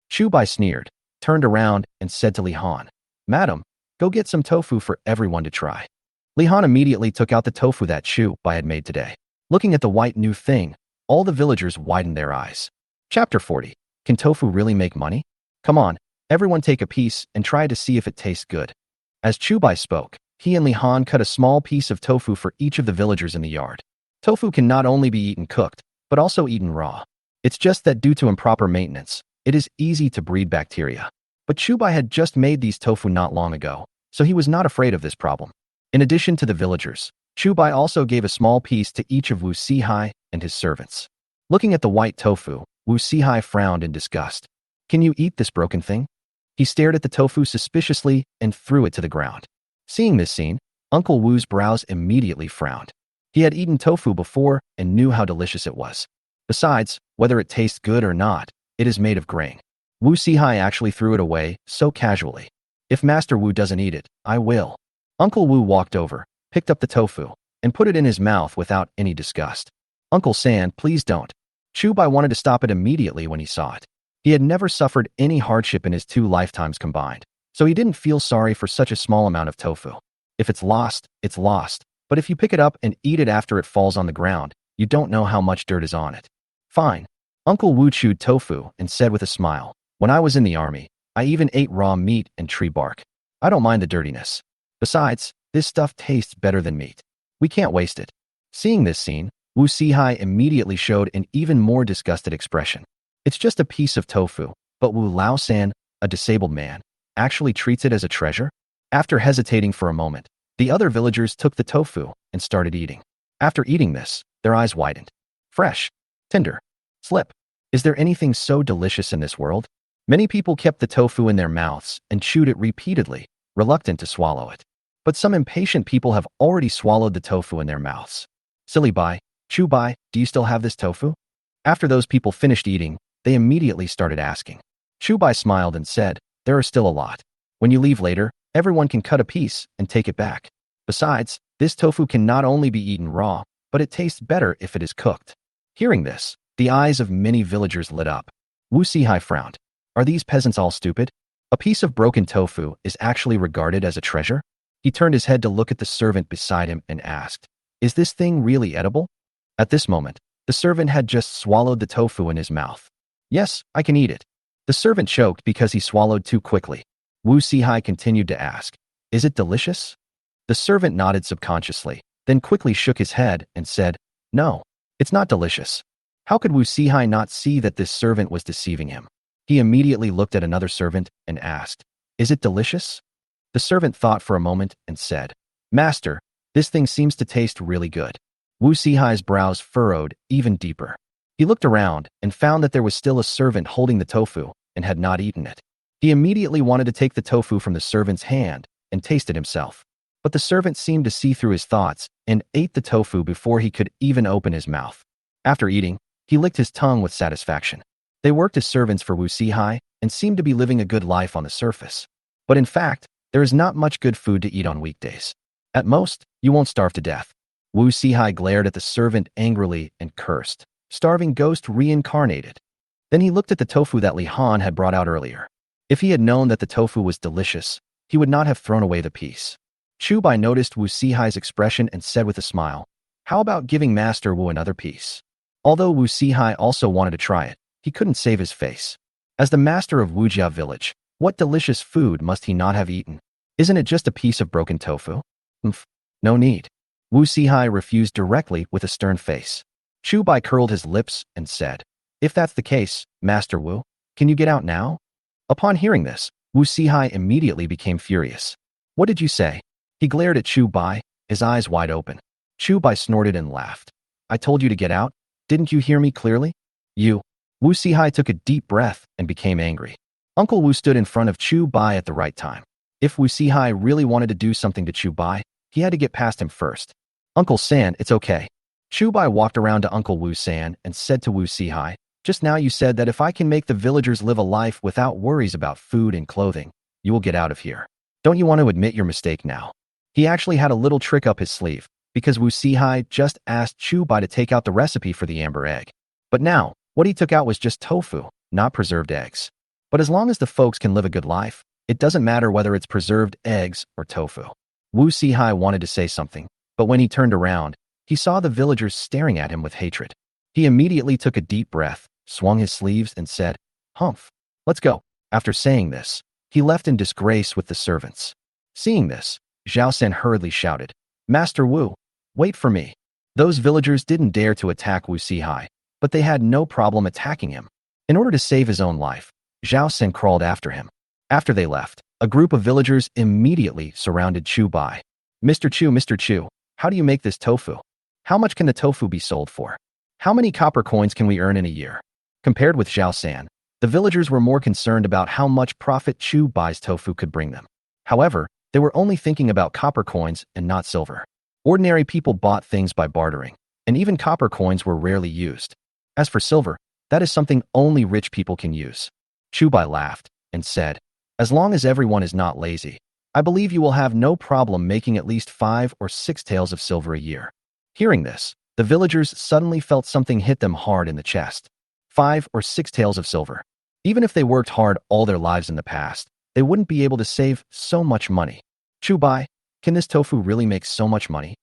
Chu Bai sneered, turned around and said to Li Han, "Madam, go get some tofu for everyone to try." Li Han immediately took out the tofu that Chu Bai had made today. Looking at the white new thing, all the villagers widened their eyes. Chapter 40. Can tofu really make money? Come on, everyone take a piece and try to see if it tastes good. As Chu Bai spoke, he and Li Han cut a small piece of tofu for each of the villagers in the yard. Tofu can not only be eaten cooked, but also eaten raw. It's just that due to improper maintenance, it is easy to breed bacteria. But Chu Bai had just made these tofu not long ago, so he was not afraid of this problem. In addition to the villagers, Chu Bai also gave a small piece to each of Wu Sihai and his servants. Looking at the white tofu, Wu Sihai frowned in disgust. "Can you eat this broken thing?" He stared at the tofu suspiciously and threw it to the ground. Seeing this scene, Uncle Wu's brows immediately frowned. He had eaten tofu before and knew how delicious it was. Besides, whether it tastes good or not, it is made of grain. Wu Sihai actually threw it away so casually. "If Master Wu doesn't eat it, I will." Uncle Wu walked over, picked up the tofu, and put it in his mouth without any disgust. "Uncle San, please don't." Chu Bai wanted to stop it immediately when he saw it. He had never suffered any hardship in his 2 lifetimes combined, so he didn't feel sorry for such a small amount of tofu. If it's lost, it's lost, but if you pick it up and eat it after it falls on the ground, you don't know how much dirt is on it. "Fine." Uncle Wu chewed tofu and said with a smile, "When I was in the army, I even ate raw meat and tree bark. I don't mind the dirtiness. Besides, this stuff tastes better than meat. We can't waste it." Seeing this scene, Wu Sihai immediately showed an even more disgusted expression. It's just a piece of tofu, but Wu Lao-san, a disabled man, actually treats it as a treasure? After hesitating for a moment, the other villagers took the tofu and started eating. After eating this, their eyes widened. Fresh, tender, slip. Is there anything so delicious in this world? Many people kept the tofu in their mouths and chewed it repeatedly, reluctant to swallow it. But some impatient people have already swallowed the tofu in their mouths. "Silly Bai, Chu Bai, do you still have this tofu?" After those people finished eating, they immediately started asking. Chu Bai smiled and said, "There are still a lot. When you leave later, everyone can cut a piece and take it back. Besides, this tofu can not only be eaten raw, but it tastes better if it is cooked." Hearing this, the eyes of many villagers lit up. Wu Sihai frowned. Are these peasants all stupid? A piece of broken tofu is actually regarded as a treasure? He turned his head to look at the servant beside him and asked, "Is this thing really edible?" At this moment, the servant had just swallowed the tofu in his mouth. "Yes, I can eat it." The servant choked because he swallowed too quickly. Wu Sihai continued to ask, "Is it delicious?" The servant nodded subconsciously, then quickly shook his head and said, "No, it's not delicious." How could Wu Sihai not see that this servant was deceiving him? He immediately looked at another servant and asked, "Is it delicious?" The servant thought for a moment and said, "Master, this thing seems to taste really good." Wu Sihai's brows furrowed even deeper. He looked around and found that there was still a servant holding the tofu and had not eaten it. He immediately wanted to take the tofu from the servant's hand and taste it himself. But the servant seemed to see through his thoughts and ate the tofu before he could even open his mouth. After eating, he licked his tongue with satisfaction. They worked as servants for Wu Sihai and seemed to be living a good life on the surface. But in fact, there is not much good food to eat on weekdays. At most, you won't starve to death. Wu Sihai glared at the servant angrily and cursed. Starving ghost reincarnated. Then he looked at the tofu that Li Han had brought out earlier. If he had known that the tofu was delicious, he would not have thrown away the piece. Chu Bai noticed Wu Sihai's expression and said with a smile, "How about giving Master Wu another piece?" Although Wu Sihai also wanted to try it, he couldn't save his face. As the master of Wujia village, what delicious food must he not have eaten? Isn't it just a piece of broken tofu? No need. Wu Sihai refused directly with a stern face. Chu Bai curled his lips and said, "If that's the case, Master Wu, can you get out now?" Upon hearing this, Wu Sihai immediately became furious. "What did you say?" He glared at Chu Bai, his eyes wide open. Chu Bai snorted and laughed. "I told you to get out. Didn't you hear me clearly?" "You." Wu Sihai took a deep breath and became angry. Uncle Wu stood in front of Chu Bai at the right time. If Wu Sihai really wanted to do something to Chu Bai, he had to get past him first. "Uncle San, it's okay." Chu Bai walked around to Uncle Wu San and said to Wu Sihai, Just now you said that if I can make the villagers live a life without worries about food and clothing, you will get out of here. Don't you want to admit your mistake now? He actually had a little trick up his sleeve, because Wu Sihai just asked Chu Bai to take out the recipe for the amber egg. But now, what he took out was just tofu, not preserved eggs. But as long as the folks can live a good life, it doesn't matter whether it's preserved eggs or tofu. Wu Sihai wanted to say something, but when he turned around, he saw the villagers staring at him with hatred. He immediately took a deep breath, swung his sleeves, and said, "Humph, let's go." After saying this, he left in disgrace with the servants. Seeing this, Zhao Sen hurriedly shouted, "Master Wu, wait for me." Those villagers didn't dare to attack Wu Sihai, but they had no problem attacking him. In order to save his own life, Zhao Sen crawled after him. After they left, a group of villagers immediately surrounded Chu Bai. Mr. Chu, how do you make this tofu? How much can the tofu be sold for? How many copper coins can we earn in a year?" Compared with Zhao San, the villagers were more concerned about how much profit Chu Bai's tofu could bring them. However, they were only thinking about copper coins and not silver. Ordinary people bought things by bartering, and even copper coins were rarely used. As for silver, that is something only rich people can use. Chu Bai laughed and said, "As long as everyone is not lazy, I believe you will have no problem making at least 5 or 6 taels of silver a year." Hearing this, the villagers suddenly felt something hit them hard in the chest. 5 or 6 taels of silver. Even if they worked hard all their lives in the past, they wouldn't be able to save so much money. "Chu Bai, can this tofu really make so much money?"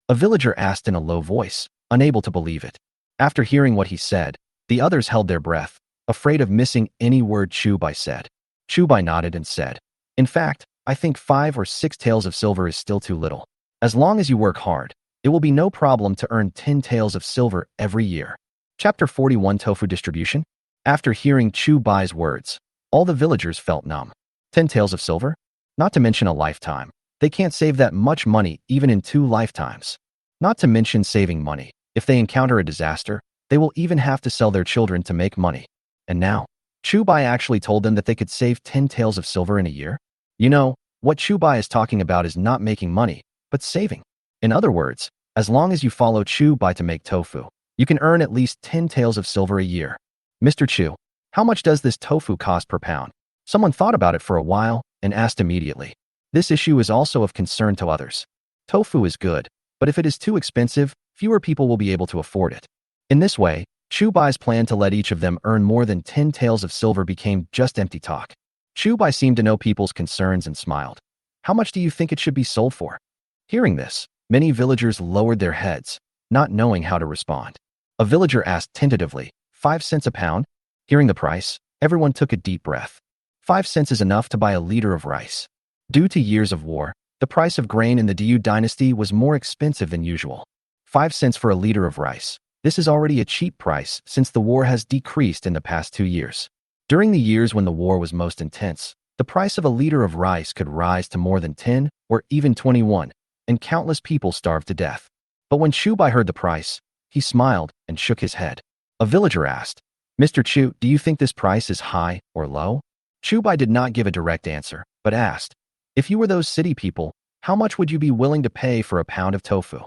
A villager asked in a low voice, unable to believe it. After hearing what he said, the others held their breath, afraid of missing any word Chu Bai said. Chu Bai nodded and said, "In fact, I think 5 or 6 taels of silver is still too little. As long as you work hard, it will be no problem to earn 10 taels of silver every year." Chapter 41 Tofu Distribution. After hearing Chu Bai's words, all the villagers felt numb. 10 taels of silver? Not to mention a lifetime. They can't save that much money even in 2 lifetimes. Not to mention saving money. If they encounter a disaster, they will even have to sell their children to make money. And now, Chu Bai actually told them that they could save 10 taels of silver in a year? You know, what Chu Bai is talking about is not making money, but saving. In other words, as long as you follow Chu Bai to make tofu, you can earn at least 10 taels of silver a year. "Mr. Chu, how much does this tofu cost per pound?" Someone thought about it for a while and asked immediately. This issue is also of concern to others. Tofu is good, but if it is too expensive, fewer people will be able to afford it. In this way, Chu Bai's plan to let each of them earn more than 10 taels of silver became just empty talk. Chu Bai seemed to know people's concerns and smiled. "How much do you think it should be sold for?" Hearing this, many villagers lowered their heads, not knowing how to respond. A villager asked tentatively, 5 cents a pound? Hearing the price, everyone took a deep breath. 5 cents is enough to buy a liter of rice. Due to years of war, the price of grain in the Dayu dynasty was more expensive than usual. 5 cents for a liter of rice. This is already a cheap price since the war has decreased in the past 2 years. During the years when the war was most intense, the price of a liter of rice could rise to more than 10 or even 21, and countless people starved to death. But when Chu Bai heard the price, he smiled and shook his head. A villager asked, "Mr. Chu, do you think this price is high or low?" Chu Bai did not give a direct answer, but asked, "If you were those city people, how much would you be willing to pay for a pound of tofu?"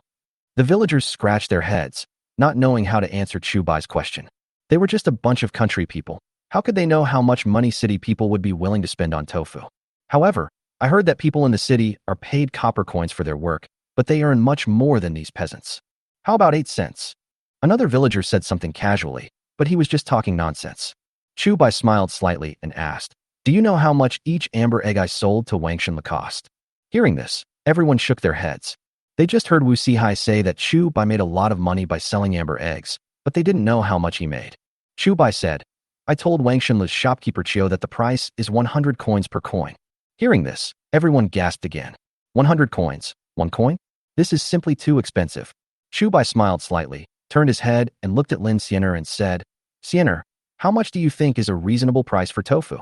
The villagers scratched their heads, not knowing how to answer Chu Bai's question. They were just a bunch of country people. How could they know how much money city people would be willing to spend on tofu? However, I heard that people in the city are paid copper coins for their work, but they earn much more than these peasants. How about 8 cents? Another villager said something casually, but he was just talking nonsense. Chu Bai smiled slightly and asked, "Do you know how much each amber egg I sold to Wang Shen cost?" Hearing this, everyone shook their heads. They just heard Wu Sihai say that Chu Bai made a lot of money by selling amber eggs, but they didn't know how much he made. Chu Bai said, "I told Wang Shenle's shopkeeper Chio that the price is 100 coins per coin." Hearing this, everyone gasped again. 100 coins, 1 coin? This is simply too expensive. Chu Bai smiled slightly, turned his head and looked at Lin Xiener and said, "Xiener, how much do you think is a reasonable price for tofu?"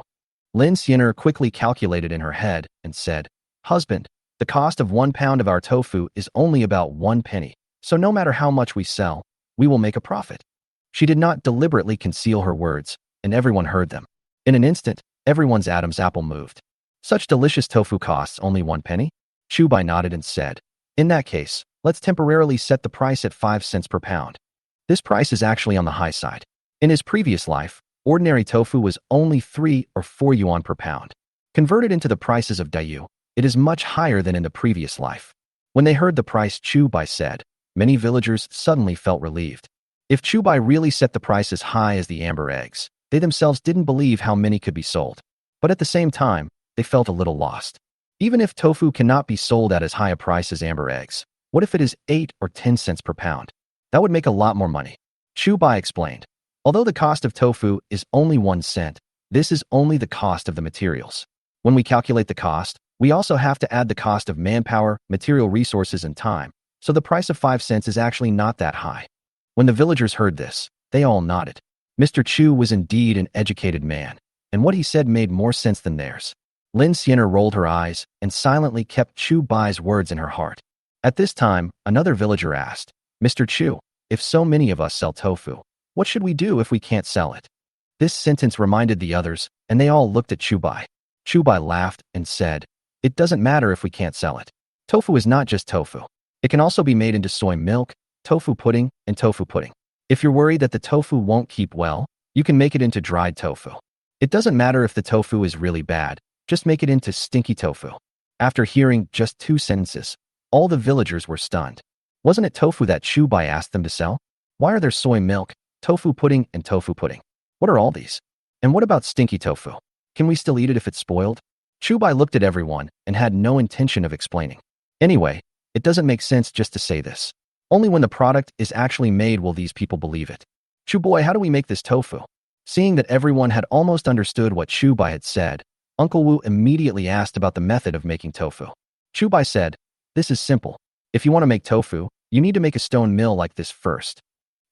Lin Xiener quickly calculated in her head and said, "Husband, the cost of 1 pound of our tofu is only about 1 penny, so no matter how much we sell, we will make a profit." She did not deliberately conceal her words, and everyone heard them. In an instant, everyone's Adam's apple moved. "Such delicious tofu costs only 1 penny? Chu Bai nodded and said, "In that case, let's temporarily set the price at 5 cents per pound." This price is actually on the high side. In his previous life, ordinary tofu was only 3 or 4 yuan per pound. Converted into the prices of Dayu, it is much higher than in the previous life. When they heard the price Chu Bai said, many villagers suddenly felt relieved. If Chu Bai really set the price as high as the amber eggs, they themselves didn't believe how many could be sold. But at the same time, they felt a little lost. Even if tofu cannot be sold at as high a price as amber eggs, what if it is 8 or 10 cents per pound? That would make a lot more money. Chu Bai explained. Although the cost of tofu is only 1 cent, this is only the cost of the materials. When we calculate the cost, we also have to add the cost of manpower, material resources, and time, so the price of 5 cents is actually not that high. When the villagers heard this, they all nodded. Mr. Chu was indeed an educated man, and what he said made more sense than theirs. Lin Xianer rolled her eyes and silently kept Chu Bai's words in her heart. At this time, another villager asked, Mr. Chu, if so many of us sell tofu, what should we do if we can't sell it? This sentence reminded the others, and they all looked at Chu Bai. Chu Bai laughed and said, it doesn't matter if we can't sell it. Tofu is not just tofu. It can also be made into soy milk, tofu pudding, and tofu pudding. If you're worried that the tofu won't keep well, you can make it into dried tofu. It doesn't matter if the tofu is really bad, just make it into stinky tofu. After hearing just 2 sentences, all the villagers were stunned. Wasn't it tofu that Chu Bai asked them to sell? Why are there soy milk, tofu pudding, and tofu pudding? What are all these? And what about stinky tofu? Can we still eat it if it's spoiled? Chu Bai looked at everyone and had no intention of explaining. Anyway, it doesn't make sense just to say this. Only when the product is actually made will these people believe it. Chu Bai, how do we make this tofu? Seeing that everyone had almost understood what Chu Bai had said, Uncle Wu immediately asked about the method of making tofu. Chu Bai said, this is simple. If you want to make tofu, you need to make a stone mill like this first.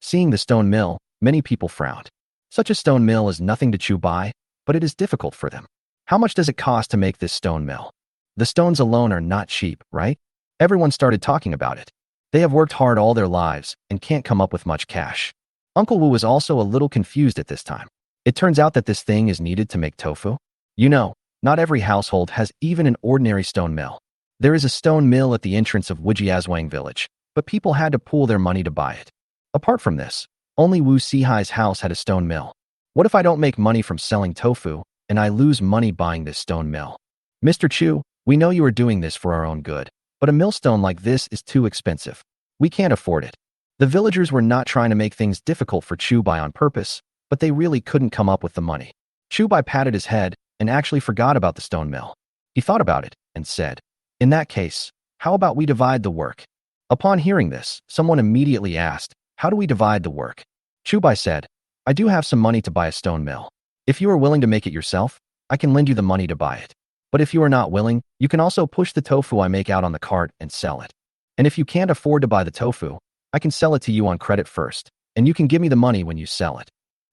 Seeing the stone mill, many people frowned. Such a stone mill is nothing to Chu Bai, but it is difficult for them. How much does it cost to make this stone mill? The stones alone are not cheap, right? Everyone started talking about it. They have worked hard all their lives and can't come up with much cash. Uncle Wu was also a little confused at this time. It turns out that this thing is needed to make tofu. You know, not every household has even an ordinary stone mill. There is a stone mill at the entrance of Wujiazwang village, but people had to pool their money to buy it. Apart from this, only Wu Sihai's house had a stone mill. What if I don't make money from selling tofu, and I lose money buying this stone mill? Mr. Chu, we know you are doing this for our own good, but a millstone like this is too expensive. We can't afford it. The villagers were not trying to make things difficult for Chu Bai on purpose, but they really couldn't come up with the money. Chu Bai patted his head and actually forgot about the stone mill. He thought about it and said, in that case, how about we divide the work? Upon hearing this, someone immediately asked, how do we divide the work? Chu Bai said, I do have some money to buy a stone mill. If you are willing to make it yourself, I can lend you the money to buy it. But if you are not willing, you can also push the tofu I make out on the cart and sell it. And if you can't afford to buy the tofu, I can sell it to you on credit first, and you can give me the money when you sell it.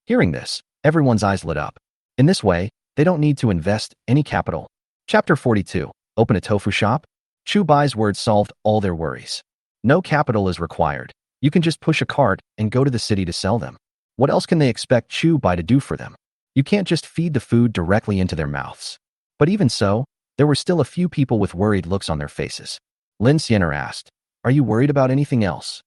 Hearing this, everyone's eyes lit up. In this way, they don't need to invest any capital. Chapter 42. Open a tofu shop? Chu Bai's words solved all their worries. No capital is required. You can just push a cart and go to the city to sell them. What else can they expect Chu Bai to do for them? You can't just feed the food directly into their mouths. But even so, there were still a few people with worried looks on their faces. Lin Xianer asked, are you worried about anything else?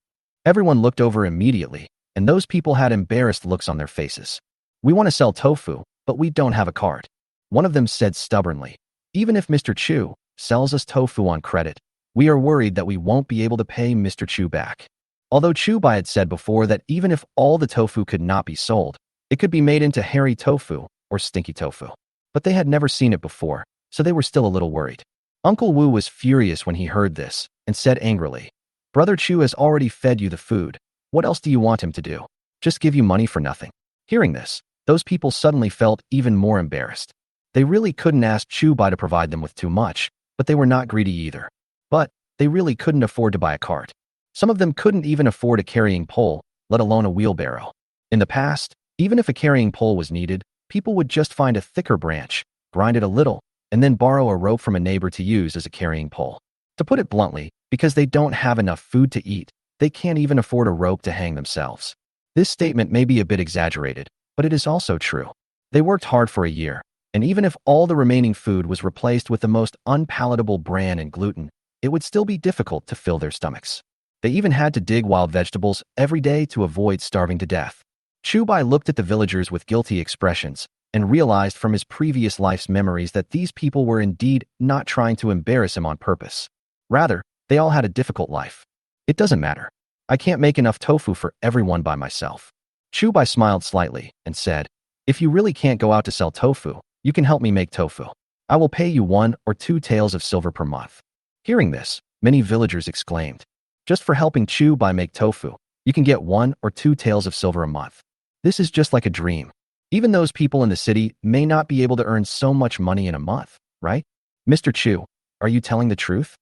Everyone looked over immediately, and those people had embarrassed looks on their faces. We want to sell tofu, but we don't have a cart. One of them said stubbornly, even if Mr. Chu sells us tofu on credit, we are worried that we won't be able to pay Mr. Chu back. Although Chu Bai had said before that even if all the tofu could not be sold, it could be made into hairy tofu or stinky tofu. But they had never seen it before, so they were still a little worried. Uncle Wu was furious when he heard this and said angrily, Brother Chu has already fed you the food. What else do you want him to do? Just give you money for nothing? Hearing this, those people suddenly felt even more embarrassed. They really couldn't ask Chu Bai to provide them with too much, but they were not greedy either. But they really couldn't afford to buy a cart. Some of them couldn't even afford a carrying pole, let alone a wheelbarrow. In the past, even if a carrying pole was needed, people would just find a thicker branch, grind it a little, and then borrow a rope from a neighbor to use as a carrying pole. To put it bluntly, because they don't have enough food to eat, they can't even afford a rope to hang themselves. This statement may be a bit exaggerated, but it is also true. They worked hard for a year, and even if all the remaining food was replaced with the most unpalatable bran and gluten, it would still be difficult to fill their stomachs. They even had to dig wild vegetables every day to avoid starving to death. Chu Bai looked at the villagers with guilty expressions and realized from his previous life's memories that these people were indeed not trying to embarrass him on purpose. Rather, they all had a difficult life. It doesn't matter. I can't make enough tofu for everyone by myself. Chu Bai smiled slightly and said, if you really can't go out to sell tofu, you can help me make tofu. I will pay you 1 or 2 taels of silver per month. Hearing this, many villagers exclaimed, just for helping Chu Bai make tofu, you can get 1 or 2 taels of silver a month. This is just like a dream. Even those people in the city may not be able to earn so much money in a month, right? Mr. Chu, are you telling the truth?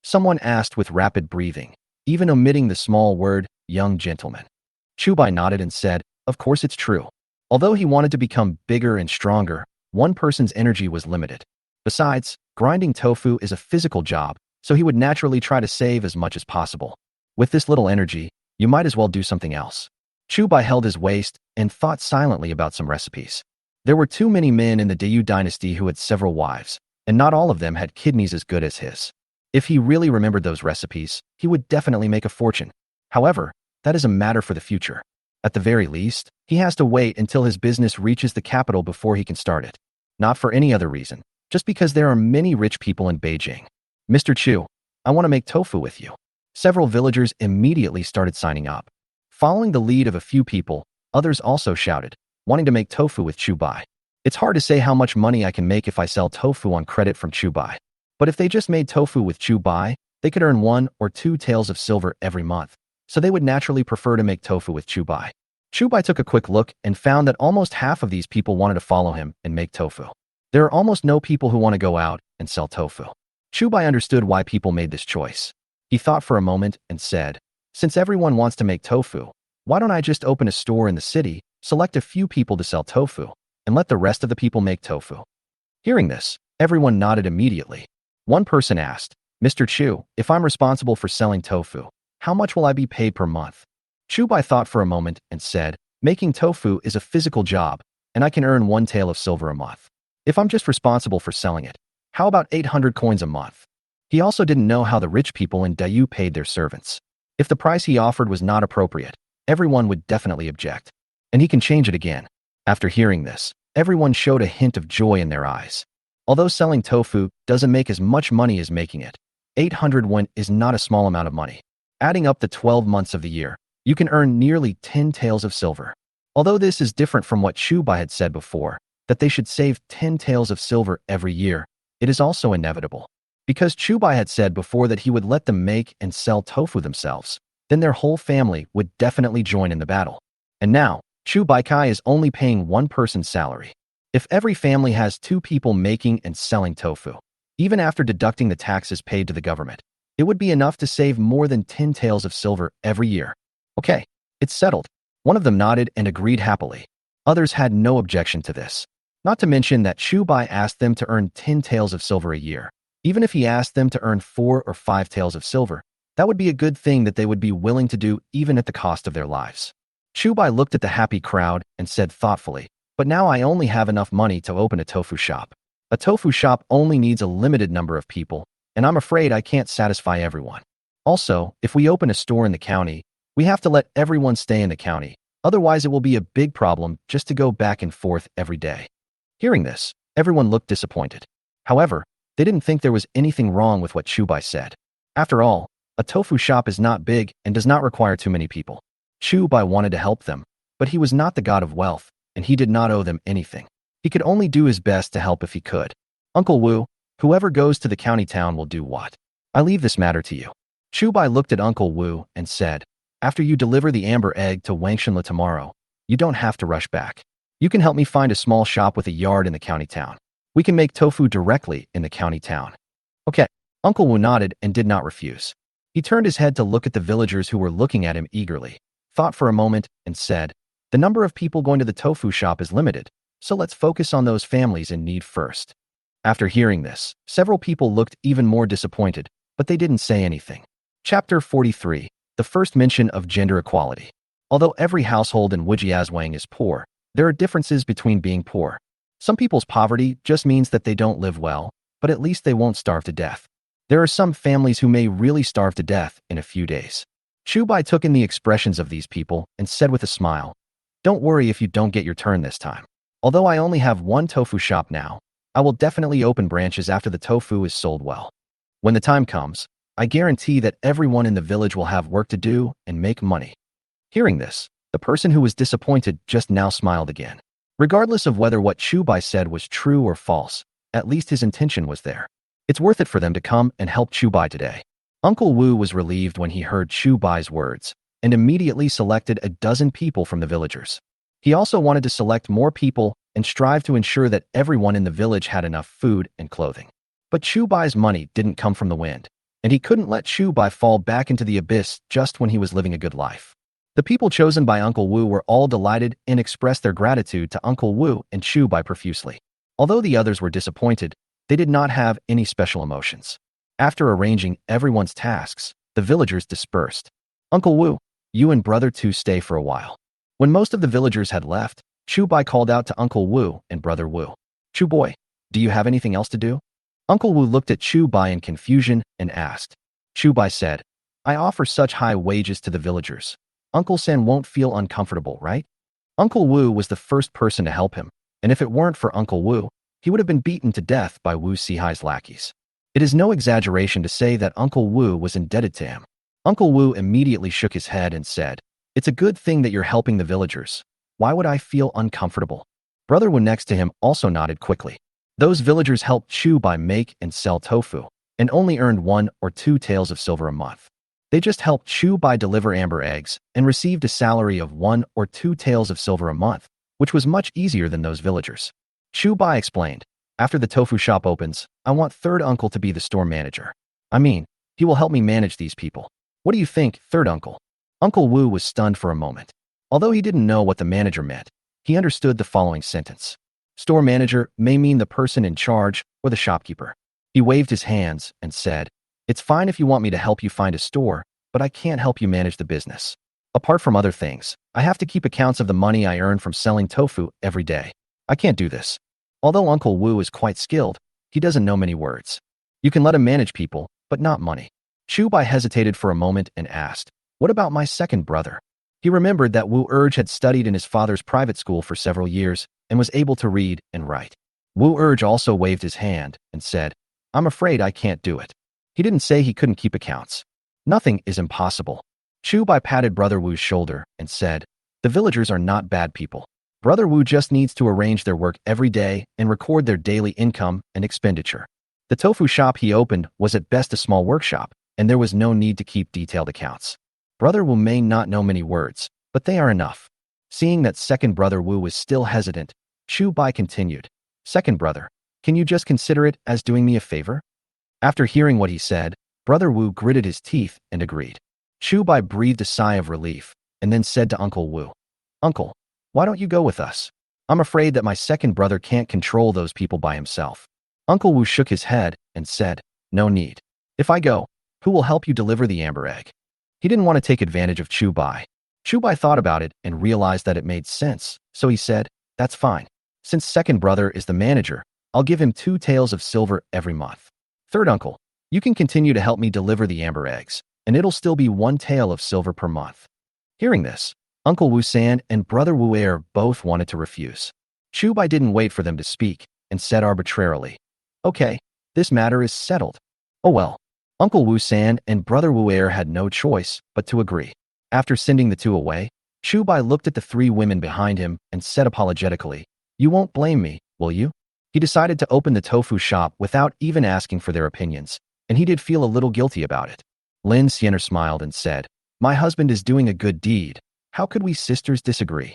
Someone asked with rapid breathing, even omitting the small word, young gentleman. Chu Bai nodded and said, of course it's true. Although he wanted to become bigger and stronger, one person's energy was limited. Besides, grinding tofu is a physical job, so he would naturally try to save as much as possible. With this little energy, you might as well do something else. Chu Bai held his waist and thought silently about some recipes. There were too many men in the Dayu dynasty who had several wives, and not all of them had kidneys as good as his. If he really remembered those recipes, he would definitely make a fortune. However, that is a matter for the future. At the very least, he has to wait until his business reaches the capital before he can start it. Not for any other reason, just because there are many rich people in Beijing. Mr. Chu, I want to make tofu with you. Several villagers immediately started signing up. Following the lead of a few people, others also shouted, wanting to make tofu with Chu Bai. It's hard to say how much money I can make if I sell tofu on credit from Chu Bai. But if they just made tofu with Chu Bai, they could earn 1 or 2 taels of silver every month, so they would naturally prefer to make tofu with Chu Bai. Chu Bai took a quick look and found that almost half of these people wanted to follow him and make tofu. There are almost no people who want to go out and sell tofu. Chu Bai understood why people made this choice. He thought for a moment and said, since everyone wants to make tofu, why don't I just open a store in the city, select a few people to sell tofu, and let the rest of the people make tofu? Hearing this, everyone nodded immediately. One person asked, Mr. Chu, if I'm responsible for selling tofu, how much will I be paid per month? Chu Bai thought for a moment and said, making tofu is a physical job, and I can earn 1 tael of silver a month. If I'm just responsible for selling it, how about 800 coins a month? He also didn't know how the rich people in Dayu paid their servants. If the price he offered was not appropriate, everyone would definitely object. And he can change it again. After hearing this, everyone showed a hint of joy in their eyes. Although selling tofu doesn't make as much money as making it, 800 won is not a small amount of money. Adding up the 12 months of the year, you can earn nearly 10 taels of silver. Although this is different from what Chu Bai had said before, that they should save 10 taels of silver every year, it is also inevitable. Because Chu Bai had said before that he would let them make and sell tofu themselves, then their whole family would definitely join in the battle. And now, Chu Bai Kai is only paying one person's salary. If every family has 2 people making and selling tofu, even after deducting the taxes paid to the government, it would be enough to save more than 10 taels of silver every year. Okay, it's settled. One of them nodded and agreed happily. Others had no objection to this. Not to mention that Chu Bai asked them to earn 10 taels of silver a year. Even if he asked them to earn 4 or 5 taels of silver, that would be a good thing that they would be willing to do even at the cost of their lives. Chu Bai looked at the happy crowd and said thoughtfully, but now I only have enough money to open a tofu shop. A tofu shop only needs a limited number of people, and I'm afraid I can't satisfy everyone. Also, if we open a store in the county, we have to let everyone stay in the county, otherwise it will be a big problem just to go back and forth every day. Hearing this, everyone looked disappointed. However, they didn't think there was anything wrong with what Chu Bai said. After all, a tofu shop is not big and does not require too many people. Chu Bai wanted to help them, but he was not the god of wealth, and he did not owe them anything. He could only do his best to help if he could. Uncle Wu, whoever goes to the county town will do what? I leave this matter to you. Chu Bai looked at Uncle Wu and said, after you deliver the amber egg to Wangshanle tomorrow, you don't have to rush back. You can help me find a small shop with a yard in the county town. We can make tofu directly in the county town. Okay. Uncle Wu nodded and did not refuse. He turned his head to look at the villagers who were looking at him eagerly, thought for a moment, and said, the number of people going to the tofu shop is limited, so let's focus on those families in need first. After hearing this, several people looked even more disappointed, but they didn't say anything. Chapter 43. The first mention of gender equality. Although every household in Wujiazwang is poor, there are differences between being poor. Some people's poverty just means that they don't live well, but at least they won't starve to death. There are some families who may really starve to death in a few days. Chu Bai took in the expressions of these people and said with a smile, Don't worry if you don't get your turn this time. Although I only have one tofu shop now, I will definitely open branches after the tofu is sold well. When the time comes, I guarantee that everyone in the village will have work to do and make money. Hearing this, the person who was disappointed just now smiled again. Regardless of whether what Chu Bai said was true or false, at least his intention was there. It's worth it for them to come and help Chu Bai today. Uncle Wu was relieved when he heard Chu Bai's words and immediately selected a dozen people from the villagers. He also wanted to select more people and strive to ensure that everyone in the village had enough food and clothing. But Chu Bai's money didn't come from the wind, and he couldn't let Chu Bai fall back into the abyss just when he was living a good life. The people chosen by Uncle Wu were all delighted and expressed their gratitude to Uncle Wu and Chu Bai profusely. Although the others were disappointed, they did not have any special emotions. After arranging everyone's tasks, the villagers dispersed. Uncle Wu, you and Brother Tu stay for a while. When most of the villagers had left, Chu Bai called out to Uncle Wu and Brother Wu. Chu Boy, do you have anything else to do? Uncle Wu looked at Chu Bai in confusion and asked. Chu Bai said, I offer such high wages to the villagers. Uncle San won't feel uncomfortable, right? Uncle Wu was the first person to help him, and if it weren't for Uncle Wu, he would have been beaten to death by Wu Sihai's lackeys. It is no exaggeration to say that Uncle Wu was indebted to him. Uncle Wu immediately shook his head and said, It's a good thing that you're helping the villagers. Why would I feel uncomfortable? Brother Wu next to him also nodded quickly. Those villagers helped Chu Bai make and sell tofu, and only earned 1 or 2 taels of silver a month. They just helped Chu Bai deliver amber eggs and received a salary of 1 or 2 taels of silver a month, which was much easier than those villagers. Chu Bai explained, After the tofu shop opens, I want third uncle to be the store manager. I mean, he will help me manage these people. What do you think, third uncle? Uncle Wu was stunned for a moment. Although he didn't know what the manager meant, he understood the following sentence. Store manager may mean the person in charge or the shopkeeper. He waved his hands and said, It's fine if you want me to help you find a store, but I can't help you manage the business. Apart from other things, I have to keep accounts of the money I earn from selling tofu every day. I can't do this. Although Uncle Wu is quite skilled, he doesn't know many words. You can let him manage people, but not money. Chu Bai hesitated for a moment and asked, What about my second brother? He remembered that Wu Urge had studied in his father's private school for several years and was able to read and write. Wu Urge also waved his hand and said, I'm afraid I can't do it. He didn't say he couldn't keep accounts. Nothing is impossible. Chu Bai patted Brother Wu's shoulder and said, The villagers are not bad people. Brother Wu just needs to arrange their work every day and record their daily income and expenditure. The tofu shop he opened was at best a small workshop, and there was no need to keep detailed accounts. Brother Wu may not know many words, but they are enough. Seeing that second Brother Wu was still hesitant, Chu Bai continued, Second brother, can you just consider it as doing me a favor? After hearing what he said, Brother Wu gritted his teeth and agreed. Chu Bai breathed a sigh of relief and then said to Uncle Wu, Uncle, why don't you go with us? I'm afraid that my second brother can't control those people by himself. Uncle Wu shook his head and said, No need. If I go, who will help you deliver the amber egg? He didn't want to take advantage of Chu Bai. Chu Bai thought about it and realized that it made sense, so he said, That's fine. Since second brother is the manager, I'll give him 2 taels of silver every month. Third uncle, you can continue to help me deliver the amber eggs, and it'll still be 1 tael of silver per month. Hearing this, Uncle Wu San and Brother Wu Er both wanted to refuse. Chu Bai didn't wait for them to speak and said arbitrarily, Okay, this matter is settled. Oh well. Uncle Wu San and Brother Wu Er had no choice but to agree. After sending the 2 away, Chu Bai looked at the 3 women behind him and said apologetically, You won't blame me, will you? He decided to open the tofu shop without even asking for their opinions, and he did feel a little guilty about it. Lin Xianer smiled and said, My husband is doing a good deed. How could we sisters disagree?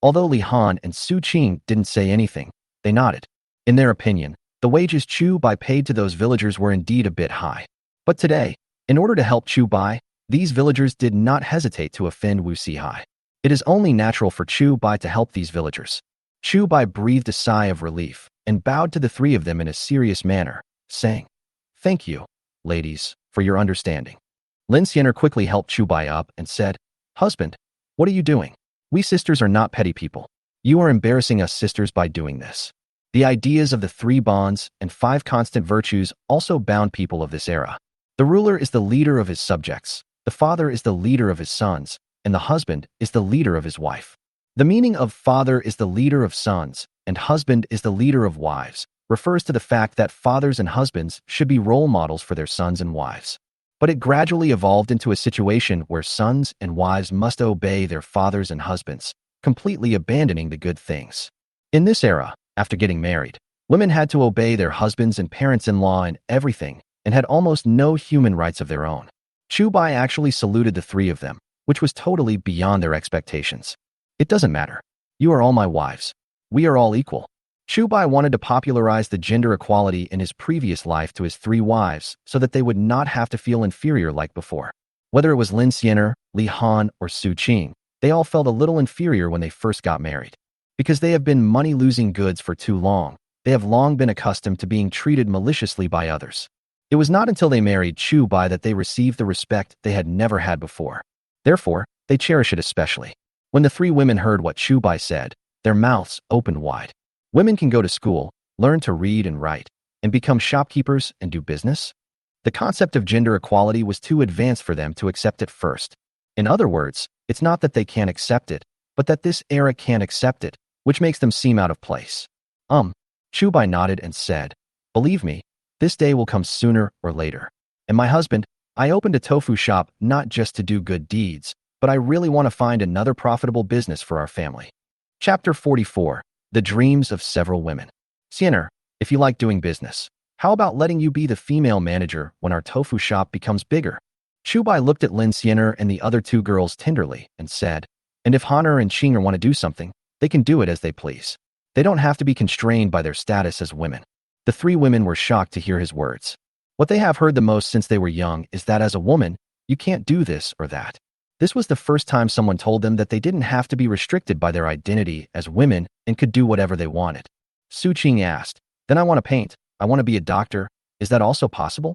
Although Li Han and Su Qing didn't say anything, they nodded. In their opinion, the wages Chu Bai paid to those villagers were indeed a bit high. But today, in order to help Chu Bai, these villagers did not hesitate to offend Wu Sihai. It is only natural for Chu Bai to help these villagers. Chu Bai breathed a sigh of relief and bowed to the 3 of them in a serious manner, saying, Thank you, ladies, for your understanding. Lin Xianer quickly helped Chu Bai up and said, Husband, what are you doing? We sisters are not petty people. You are embarrassing us sisters by doing this. The ideas of the 3 bonds and 5 constant virtues also bound people of this era. The ruler is the leader of his subjects, the father is the leader of his sons, and the husband is the leader of his wife. The meaning of father is the leader of sons, and husband is the leader of wives, refers to the fact that fathers and husbands should be role models for their sons and wives. But it gradually evolved into a situation where sons and wives must obey their fathers and husbands, completely abandoning the good things. In this era, after getting married, women had to obey their husbands and parents-in-law in everything and had almost no human rights of their own. Chu Bai actually saluted the three of them, which was totally beyond their expectations. It doesn't matter. You are all my wives. We are all equal. Chu Bai wanted to popularize the gender equality in his previous life to his three wives so that they would not have to feel inferior like before. Whether it was Lin Xianer, Li Han, or Su Qing, they all felt a little inferior when they first got married. Because they have been money-losing goods for too long, they have long been accustomed to being treated maliciously by others. It was not until they married Chu Bai that they received the respect they had never had before. Therefore, they cherish it especially. When the three women heard what Chu Bai said, their mouths opened wide. Women can go to school, learn to read and write, and become shopkeepers and do business? The concept of gender equality was too advanced for them to accept at first. In other words, it's not that they can't accept it, but that this era can't accept it, which makes them seem out of place. Chu Bai nodded and said, "Believe me, this day will come sooner or later. And my husband, I opened a tofu shop not just to do good deeds, but I really want to find another profitable business for our family." Chapter 44. The Dreams of Several Women. Xianer, if you like doing business, how about letting you be the female manager when our tofu shop becomes bigger? Chu Bai looked at Lin Xianer and the other two girls tenderly and said, "And if Han'er and Qing'er want to do something, they can do it as they please. They don't have to be constrained by their status as women." The three women were shocked to hear his words. What they have heard the most since they were young is that as a woman, you can't do this or that. This was the first time someone told them that they didn't have to be restricted by their identity as women and could do whatever they wanted. Su Qing asked, "Then I want to paint. I want to be a doctor. Is that also possible?"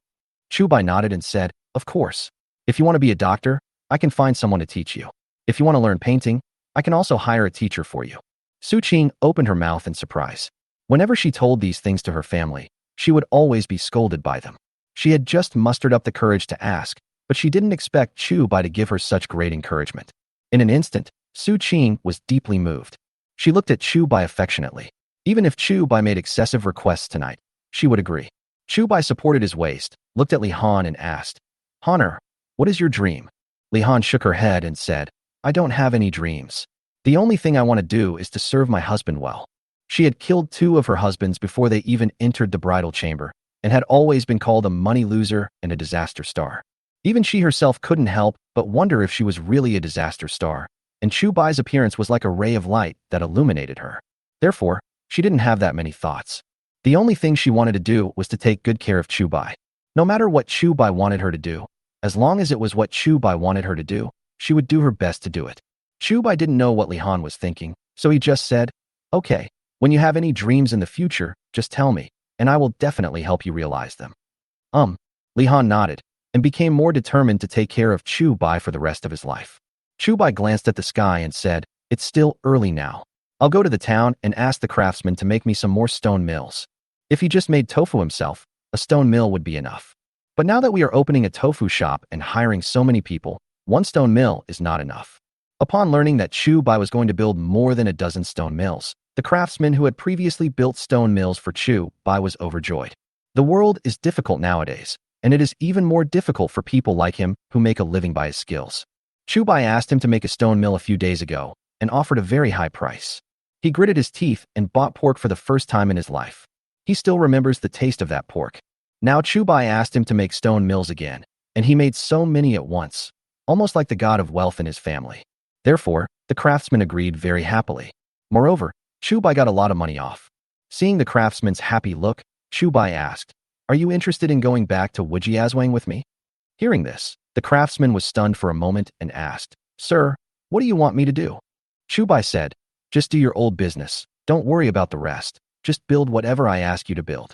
Chu Bai nodded and said, "Of course. If you want to be a doctor, I can find someone to teach you. If you want to learn painting, I can also hire a teacher for you." Su Qing opened her mouth in surprise. Whenever she told these things to her family, she would always be scolded by them. She had just mustered up the courage to ask, but she didn't expect Chu Bai to give her such great encouragement. In an instant, Su Qing was deeply moved. She looked at Chu Bai affectionately. Even if Chu Bai made excessive requests tonight, she would agree. Chu Bai supported his waist, looked at Li Han and asked, "Han'er, what is your dream?" Li Han shook her head and said, "I don't have any dreams. The only thing I want to do is to serve my husband well." She had killed two of her husbands before they even entered the bridal chamber, and had always been called a money loser and a disaster star. Even she herself couldn't help but wonder if she was really a disaster star, and Chu Bai's appearance was like a ray of light that illuminated her. Therefore, she didn't have that many thoughts. The only thing she wanted to do was to take good care of Chu Bai. No matter what Chu Bai wanted her to do, as long as it was what Chu Bai wanted her to do, she would do her best to do it. Chu Bai didn't know what Li Han was thinking, so he just said, "Okay, when you have any dreams in the future, just tell me, and I will definitely help you realize them." Li Han nodded, and became more determined to take care of Chu Bai for the rest of his life. Chu Bai glanced at the sky and said, "It's still early now. I'll go to the town and ask the craftsman to make me some more stone mills. If he just made tofu himself, a stone mill would be enough. But now that we are opening a tofu shop and hiring so many people, one stone mill is not enough." Upon learning that Chu Bai was going to build more than a dozen stone mills, the craftsman who had previously built stone mills for Chu Bai was overjoyed. The world is difficult nowadays, and it is even more difficult for people like him who make a living by his skills. Chu Bai asked him to make a stone mill a few days ago and offered a very high price. He gritted his teeth and bought pork for the first time in his life. He still remembers the taste of that pork. Now Chu Bai asked him to make stone mills again, and he made so many at once, almost like the god of wealth in his family. Therefore, the craftsman agreed very happily. Moreover, Chu Bai got a lot of money off. Seeing the craftsman's happy look, Chu Bai asked, "Are you interested in going back to Wujiazwang with me?" Hearing this, the craftsman was stunned for a moment and asked, "Sir, what do you want me to do?" Chu Bai said, "Just do your old business. Don't worry about the rest. Just build whatever I ask you to build."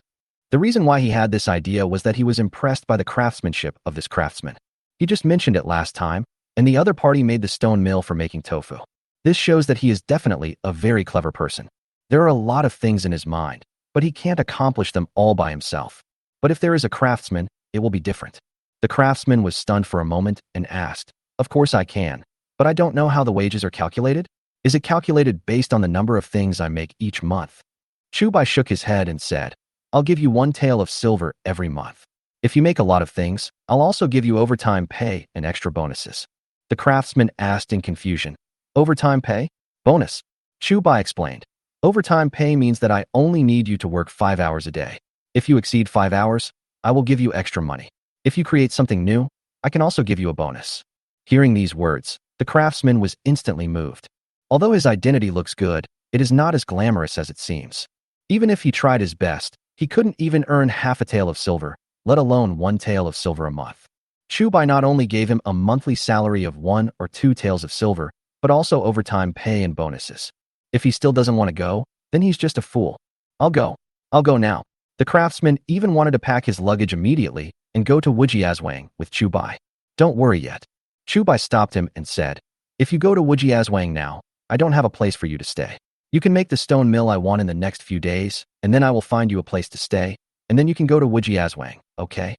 The reason why he had this idea was that he was impressed by the craftsmanship of this craftsman. He just mentioned it last time, and the other party made the stone mill for making tofu. This shows that he is definitely a very clever person. There are a lot of things in his mind, but he can't accomplish them all by himself. But if there is a craftsman, it will be different. The craftsman was stunned for a moment and asked, "Of course I can, but I don't know how the wages are calculated. Is it calculated based on the number of things I make each month? Chu Bai shook his head and said, I'll give you 1 tael of silver every month. If you make a lot of things, I'll also give you overtime pay and extra bonuses. The craftsman asked in confusion. Overtime pay? Bonus. Chu Bai explained. Overtime pay means that I only need you to work 5 hours a day. If you exceed 5 hours, I will give you extra money. If you create something new, I can also give you a bonus. Hearing these words, the craftsman was instantly moved. Although his identity looks good, it is not as glamorous as it seems. Even if he tried his best, he couldn't even earn half a tael of silver, let alone 1 tael of silver a month. Chu Bai not only gave him a monthly salary of 1 or 2 taels of silver, but also overtime pay and bonuses. If he still doesn't want to go, then he's just a fool. I'll go now. The craftsman even wanted to pack his luggage immediately and go to Wujiazwang with Chu Bai. Don't worry yet. Chu Bai stopped him and said, if you go to Wujiazwang now, I don't have a place for you to stay. You can make the stone mill I want in the next few days, and then I will find you a place to stay, and then you can go to Wujiazwang, okay?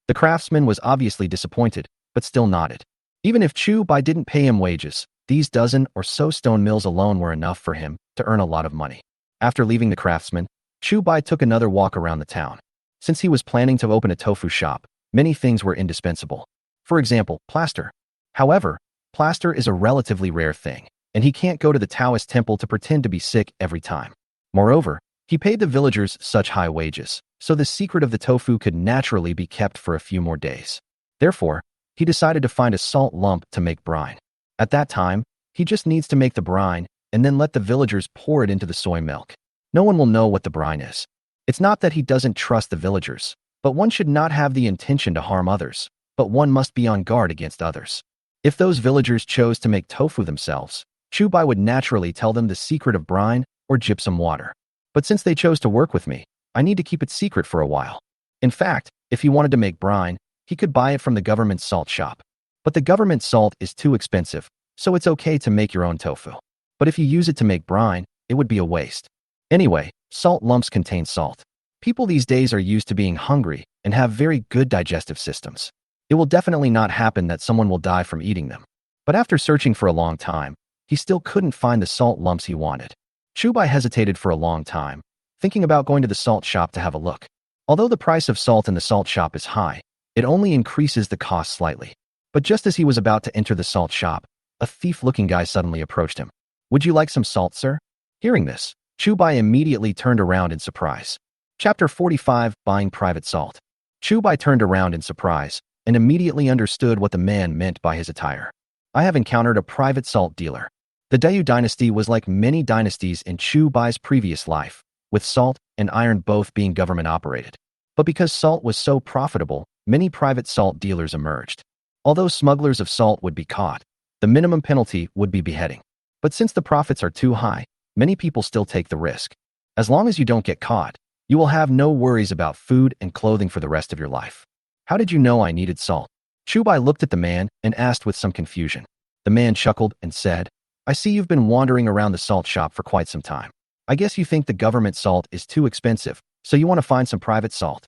The craftsman was obviously disappointed, but still nodded. Even if Chu Bai didn't pay him wages, these dozen or so stone mills alone were enough for him to earn a lot of money. After leaving the craftsman, Chu Bai took another walk around the town. Since he was planning to open a tofu shop, many things were indispensable. For example, plaster. However, plaster is a relatively rare thing, and he can't go to the Taoist temple to pretend to be sick every time. Moreover, he paid the villagers such high wages, so the secret of the tofu could naturally be kept for a few more days. Therefore, he decided to find a salt lump to make brine. At that time, he just needs to make the brine and then let the villagers pour it into the soy milk. No one will know what the brine is. It's not that he doesn't trust the villagers, but one should not have the intention to harm others, but one must be on guard against others. If those villagers chose to make tofu themselves, Chu Bai would naturally tell them the secret of brine or gypsum water. But since they chose to work with me, I need to keep it secret for a while. In fact, if he wanted to make brine, he could buy it from the government salt shop. But the government salt is too expensive, so it's okay to make your own tofu. But if you use it to make brine, it would be a waste. Anyway, salt lumps contain salt. People these days are used to being hungry and have very good digestive systems. It will definitely not happen that someone will die from eating them. But after searching for a long time, he still couldn't find the salt lumps he wanted. Chu Bai hesitated for a long time, thinking about going to the salt shop to have a look. Although the price of salt in the salt shop is high, it only increases the cost slightly. But just as he was about to enter the salt shop, a thief-looking guy suddenly approached him. Would you like some salt, sir? Hearing this, Chu Bai immediately turned around in surprise. Chapter 45, Buying Private Salt. Chu Bai turned around in surprise and immediately understood what the man meant by his attire. I have encountered a private salt dealer. The Dayu dynasty was like many dynasties in Chu Bai's previous life, with salt and iron both being government-operated. But because salt was so profitable, many private salt dealers emerged. Although smugglers of salt would be caught, the minimum penalty would be beheading. But since the profits are too high, many people still take the risk. As long as you don't get caught, you will have no worries about food and clothing for the rest of your life. How did you know I needed salt? Chu Bai looked at the man and asked with some confusion. The man chuckled and said, I see you've been wandering around the salt shop for quite some time. I guess you think the government salt is too expensive, so you want to find some private salt.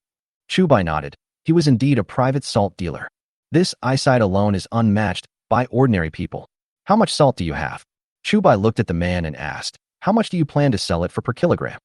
Chu Bai nodded. He was indeed a private salt dealer. This eyesight alone is unmatched by ordinary people. How much salt do you have? Chu Bai looked at the man and asked, how much do you plan to sell it for per kilogram?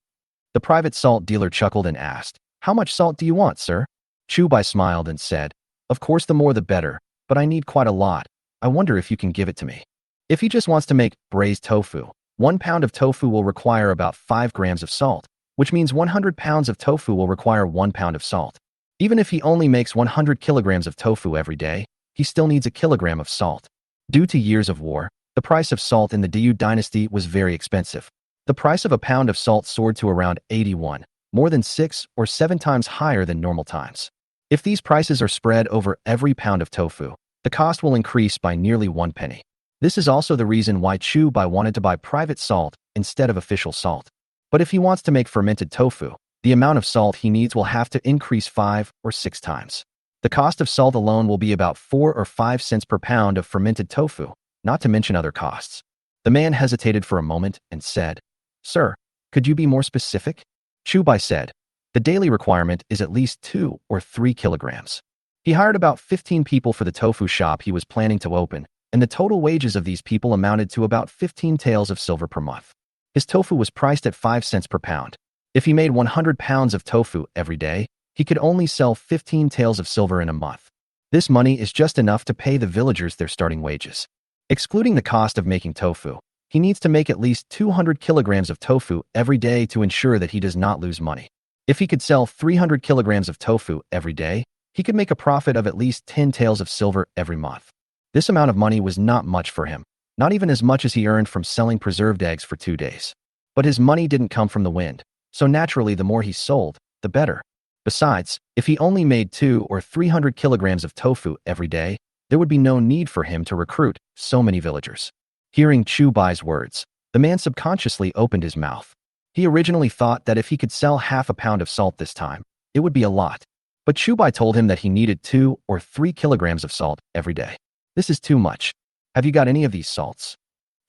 The private salt dealer chuckled and asked, how much salt do you want, sir? Chu Bai smiled and said, of course the more the better, but I need quite a lot. I wonder if you can give it to me. If he just wants to make braised tofu, 1 pound of tofu will require about 5 grams of salt, which means 100 pounds of tofu will require 1 pound of salt. Even if he only makes 100 kilograms of tofu every day, he still needs a kilogram of salt. Due to years of war, the price of salt in the Dayu dynasty was very expensive. The price of a pound of salt soared to around 81, more than 6 or 7 times higher than normal times. If these prices are spread over every pound of tofu, the cost will increase by nearly 1 penny. This is also the reason why Chu Bai wanted to buy private salt instead of official salt. But if he wants to make fermented tofu, the amount of salt he needs will have to increase 5 or 6 times. The cost of salt alone will be about 4 or 5 cents per pound of fermented tofu, not to mention other costs. The man hesitated for a moment and said, Sir, could you be more specific? Chu Bai said, the daily requirement is at least 2 or 3 kilograms. He hired about 15 people for the tofu shop he was planning to open, and the total wages of these people amounted to about 15 taels of silver per month. His tofu was priced at 5 cents per pound. If he made 100 pounds of tofu every day, he could only sell 15 taels of silver in a month. This money is just enough to pay the villagers their starting wages. Excluding the cost of making tofu, he needs to make at least 200 kilograms of tofu every day to ensure that he does not lose money. If he could sell 300 kilograms of tofu every day, he could make a profit of at least 10 taels of silver every month. This amount of money was not much for him, not even as much as he earned from selling preserved eggs for 2 days. But his money didn't come from the wind, so naturally the more he sold, the better. Besides, if he only made 200 or 300 kilograms of tofu every day, there would be no need for him to recruit so many villagers. Hearing Chu Bai's words, the man subconsciously opened his mouth. He originally thought that if he could sell half a pound of salt this time, it would be a lot. But Chu Bai told him that he needed 2 or 3 kilograms of salt every day. This is too much. Have you got any of these salts?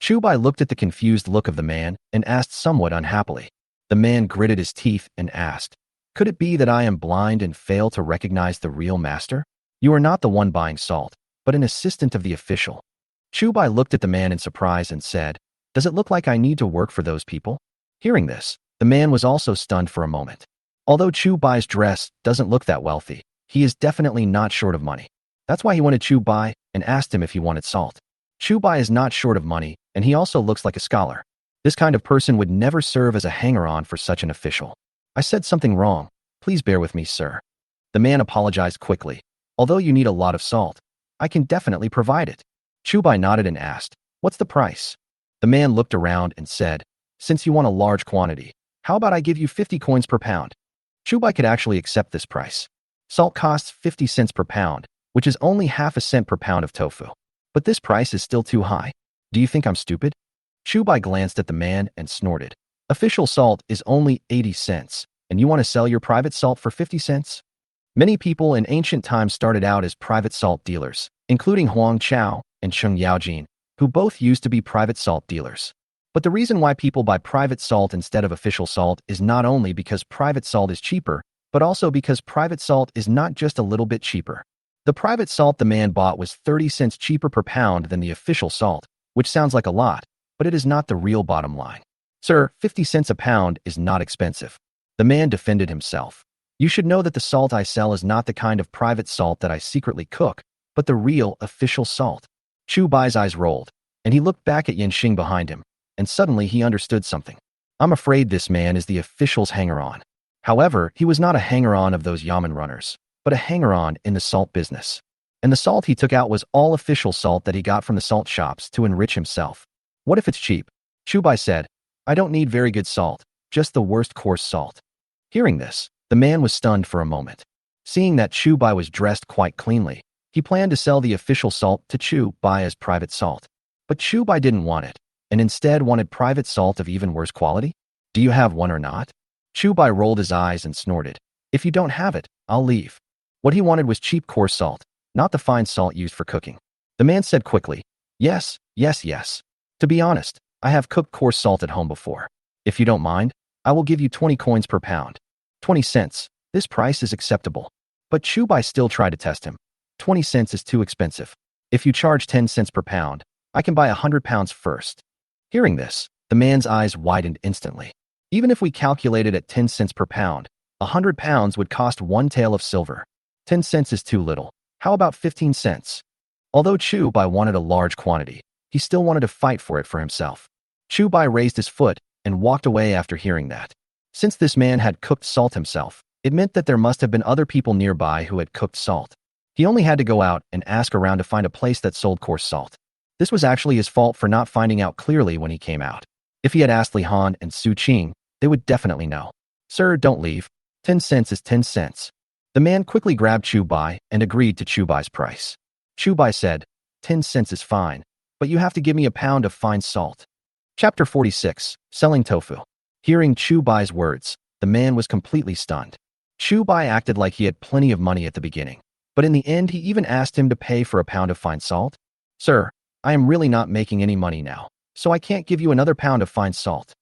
Chu Bai looked at the confused look of the man and asked somewhat unhappily. The man gritted his teeth and asked, "Could it be that I am blind and fail to recognize the real master? You are not the one buying salt, but an assistant of the official." Chu Bai looked at the man in surprise and said, "Does it look like I need to work for those people?" Hearing this, the man was also stunned for a moment. Although Chu Bai's dress doesn't look that wealthy, he is definitely not short of money. That's why he wanted Chu Bai and asked him if he wanted salt. Chu Bai is not short of money, and he also looks like a scholar. This kind of person would never serve as a hanger-on for such an official. "I said something wrong. Please bear with me, sir." The man apologized quickly. "Although you need a lot of salt, I can definitely provide it." Chu Bai nodded and asked, "What's the price?" The man looked around and said, "Since you want a large quantity, how about I give you 50 coins per pound?" Chu Bai could actually accept this price. Salt costs 50 cents per pound, which is only half a cent per pound of tofu. But this price is still too high. Do you think I'm stupid? Chu Bai glanced at the man and snorted. Official salt is only 80 cents, and you want to sell your private salt for 50 cents? Many people in ancient times started out as private salt dealers, including Huang Chao and Cheng Yaojin, who both used to be private salt dealers. But the reason why people buy private salt instead of official salt is not only because private salt is cheaper, but also because private salt is not just a little bit cheaper. The private salt the man bought was 30 cents cheaper per pound than the official salt, which sounds like a lot, but it is not the real bottom line. "Sir, 50 cents a pound is not expensive." The man defended himself. "You should know that the salt I sell is not the kind of private salt that I secretly cook, but the real official salt." Chu Bai's eyes rolled, and he looked back at Yanxing behind him, and suddenly he understood something. I'm afraid this man is the official's hanger-on. However, he was not a hanger-on of those yamen runners, but a hanger-on in the salt business. And the salt he took out was all official salt that he got from the salt shops to enrich himself. "What if it's cheap?" Chu Bai said, "I don't need very good salt, just the worst coarse salt." Hearing this, the man was stunned for a moment. Seeing that Chu Bai was dressed quite cleanly, he planned to sell the official salt to Chu Bai as private salt. But Chu Bai didn't want it, and instead wanted private salt of even worse quality. "Do you have one or not?" Chu Bai rolled his eyes and snorted. "If you don't have it, I'll leave." What he wanted was cheap coarse salt, not the fine salt used for cooking. The man said quickly, "Yes, yes, yes. To be honest, I have cooked coarse salt at home before. If you don't mind, I will give you 20 coins per pound." 20 cents. This price is acceptable. But Chu Bai still tried to test him. 20 cents is too expensive. If you charge 10 cents per pound, I can buy 100 pounds first. Hearing this, the man's eyes widened instantly. Even if we calculated at 10 cents per pound, 100 pounds would cost 1 tael of silver. 10 cents is too little. How about 15 cents? Although Chu Bai wanted a large quantity, he still wanted to fight for it for himself. Chu Bai raised his foot and walked away after hearing that. Since this man had cooked salt himself, it meant that there must have been other people nearby who had cooked salt. He only had to go out and ask around to find a place that sold coarse salt. This was actually his fault for not finding out clearly when he came out. If he had asked Li Han and Su Qing, they would definitely know. "Sir, don't leave. 10 cents is 10 cents. The man quickly grabbed Chu Bai and agreed to Chu Bai's price. Chu Bai said, 10 cents is fine, but you have to give me a pound of fine salt. Chapter 46, Selling Tofu. Hearing Chu Bai's words, the man was completely stunned. Chu Bai acted like he had plenty of money at the beginning, but in the end he even asked him to pay for a pound of fine salt. "Sir, I am really not making any money now, so I can't give you another pound of fine salt."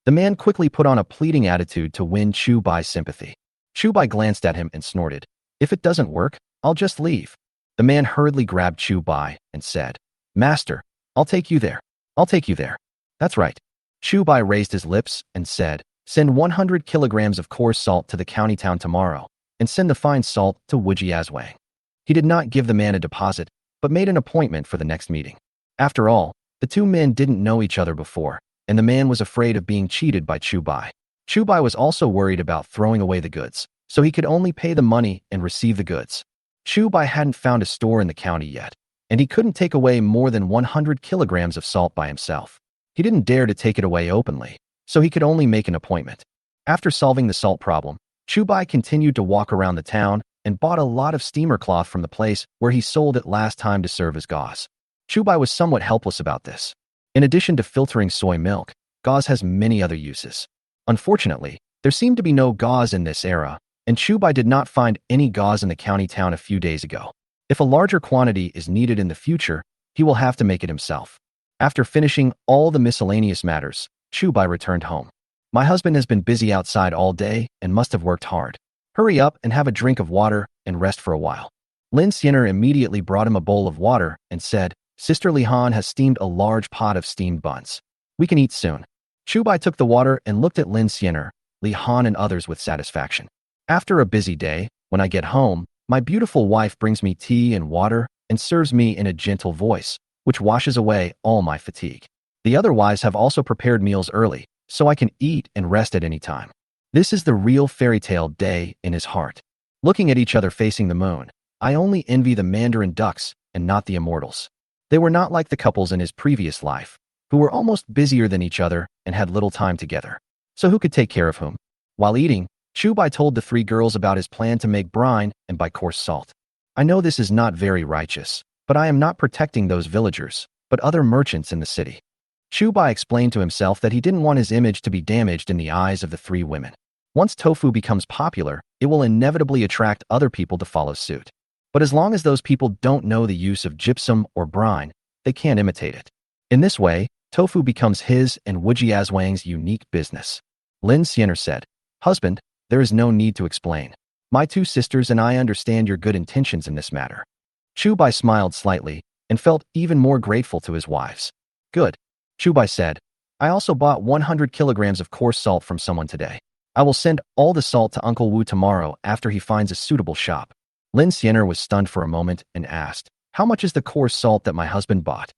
The man quickly put on a pleading attitude to win Chu Bai's sympathy. Chu Bai glanced at him and snorted, "If it doesn't work, I'll just leave." The man hurriedly grabbed Chu Bai and said, Master, I'll take you there. I'll take you there. That's right. Chu Bai raised his lips and said, send 100 kilograms of coarse salt to the county town tomorrow, and send the fine salt to Wujiazwang. He did not give the man a deposit, but made an appointment for the next meeting. After all, the two men didn't know each other before, and the man was afraid of being cheated by Chu Bai. Chu Bai was also worried about throwing away the goods, so he could only pay the money and receive the goods. Chu Bai hadn't found a store in the county yet, and he couldn't take away more than 100 kilograms of salt by himself. He didn't dare to take it away openly, so he could only make an appointment. After solving the salt problem, Chu Bai continued to walk around the town and bought a lot of steamer cloth from the place where he sold it last time to serve as gauze. Chu Bai was somewhat helpless about this. In addition to filtering soy milk, gauze has many other uses. Unfortunately, there seemed to be no gauze in this era, and Chu Bai did not find any gauze in the county town a few days ago. If a larger quantity is needed in the future, he will have to make it himself. After finishing all the miscellaneous matters, Chu Bai returned home. My husband has been busy outside all day and must have worked hard. Hurry up and have a drink of water and rest for a while. Lin Xiener immediately brought him a bowl of water and said, Sister Li Han has steamed a large pot of steamed buns. We can eat soon. Chu Bai took the water and looked at Lin Xiener, Li Han and others with satisfaction. After a busy day, when I get home, my beautiful wife brings me tea and water and serves me in a gentle voice, which washes away all my fatigue. The other wives have also prepared meals early, so I can eat and rest at any time. This is the real fairy tale day in his heart. Looking at each other facing the moon, I only envy the mandarin ducks and not the immortals. They were not like the couples in his previous life, who were almost busier than each other and had little time together. So who could take care of whom? While eating, Chu Bai told the three girls about his plan to make brine and buy coarse salt. I know this is not very righteous, but I am not protecting those villagers, but other merchants in the city. Chu Bai explained to himself that he didn't want his image to be damaged in the eyes of the three women. Once tofu becomes popular, it will inevitably attract other people to follow suit. But as long as those people don't know the use of gypsum or brine, they can't imitate it. In this way, tofu becomes his and Wujiazwang's unique business. Lin Xiener said, Husband, there is no need to explain. My two sisters and I understand your good intentions in this matter. Chu Bai smiled slightly and felt even more grateful to his wives. Good. Chu Bai said, I also bought 100 kilograms of coarse salt from someone today. I will send all the salt to Uncle Wu tomorrow after he finds a suitable shop. Lin Xiener was stunned for a moment and asked, How much is the coarse salt that my husband bought?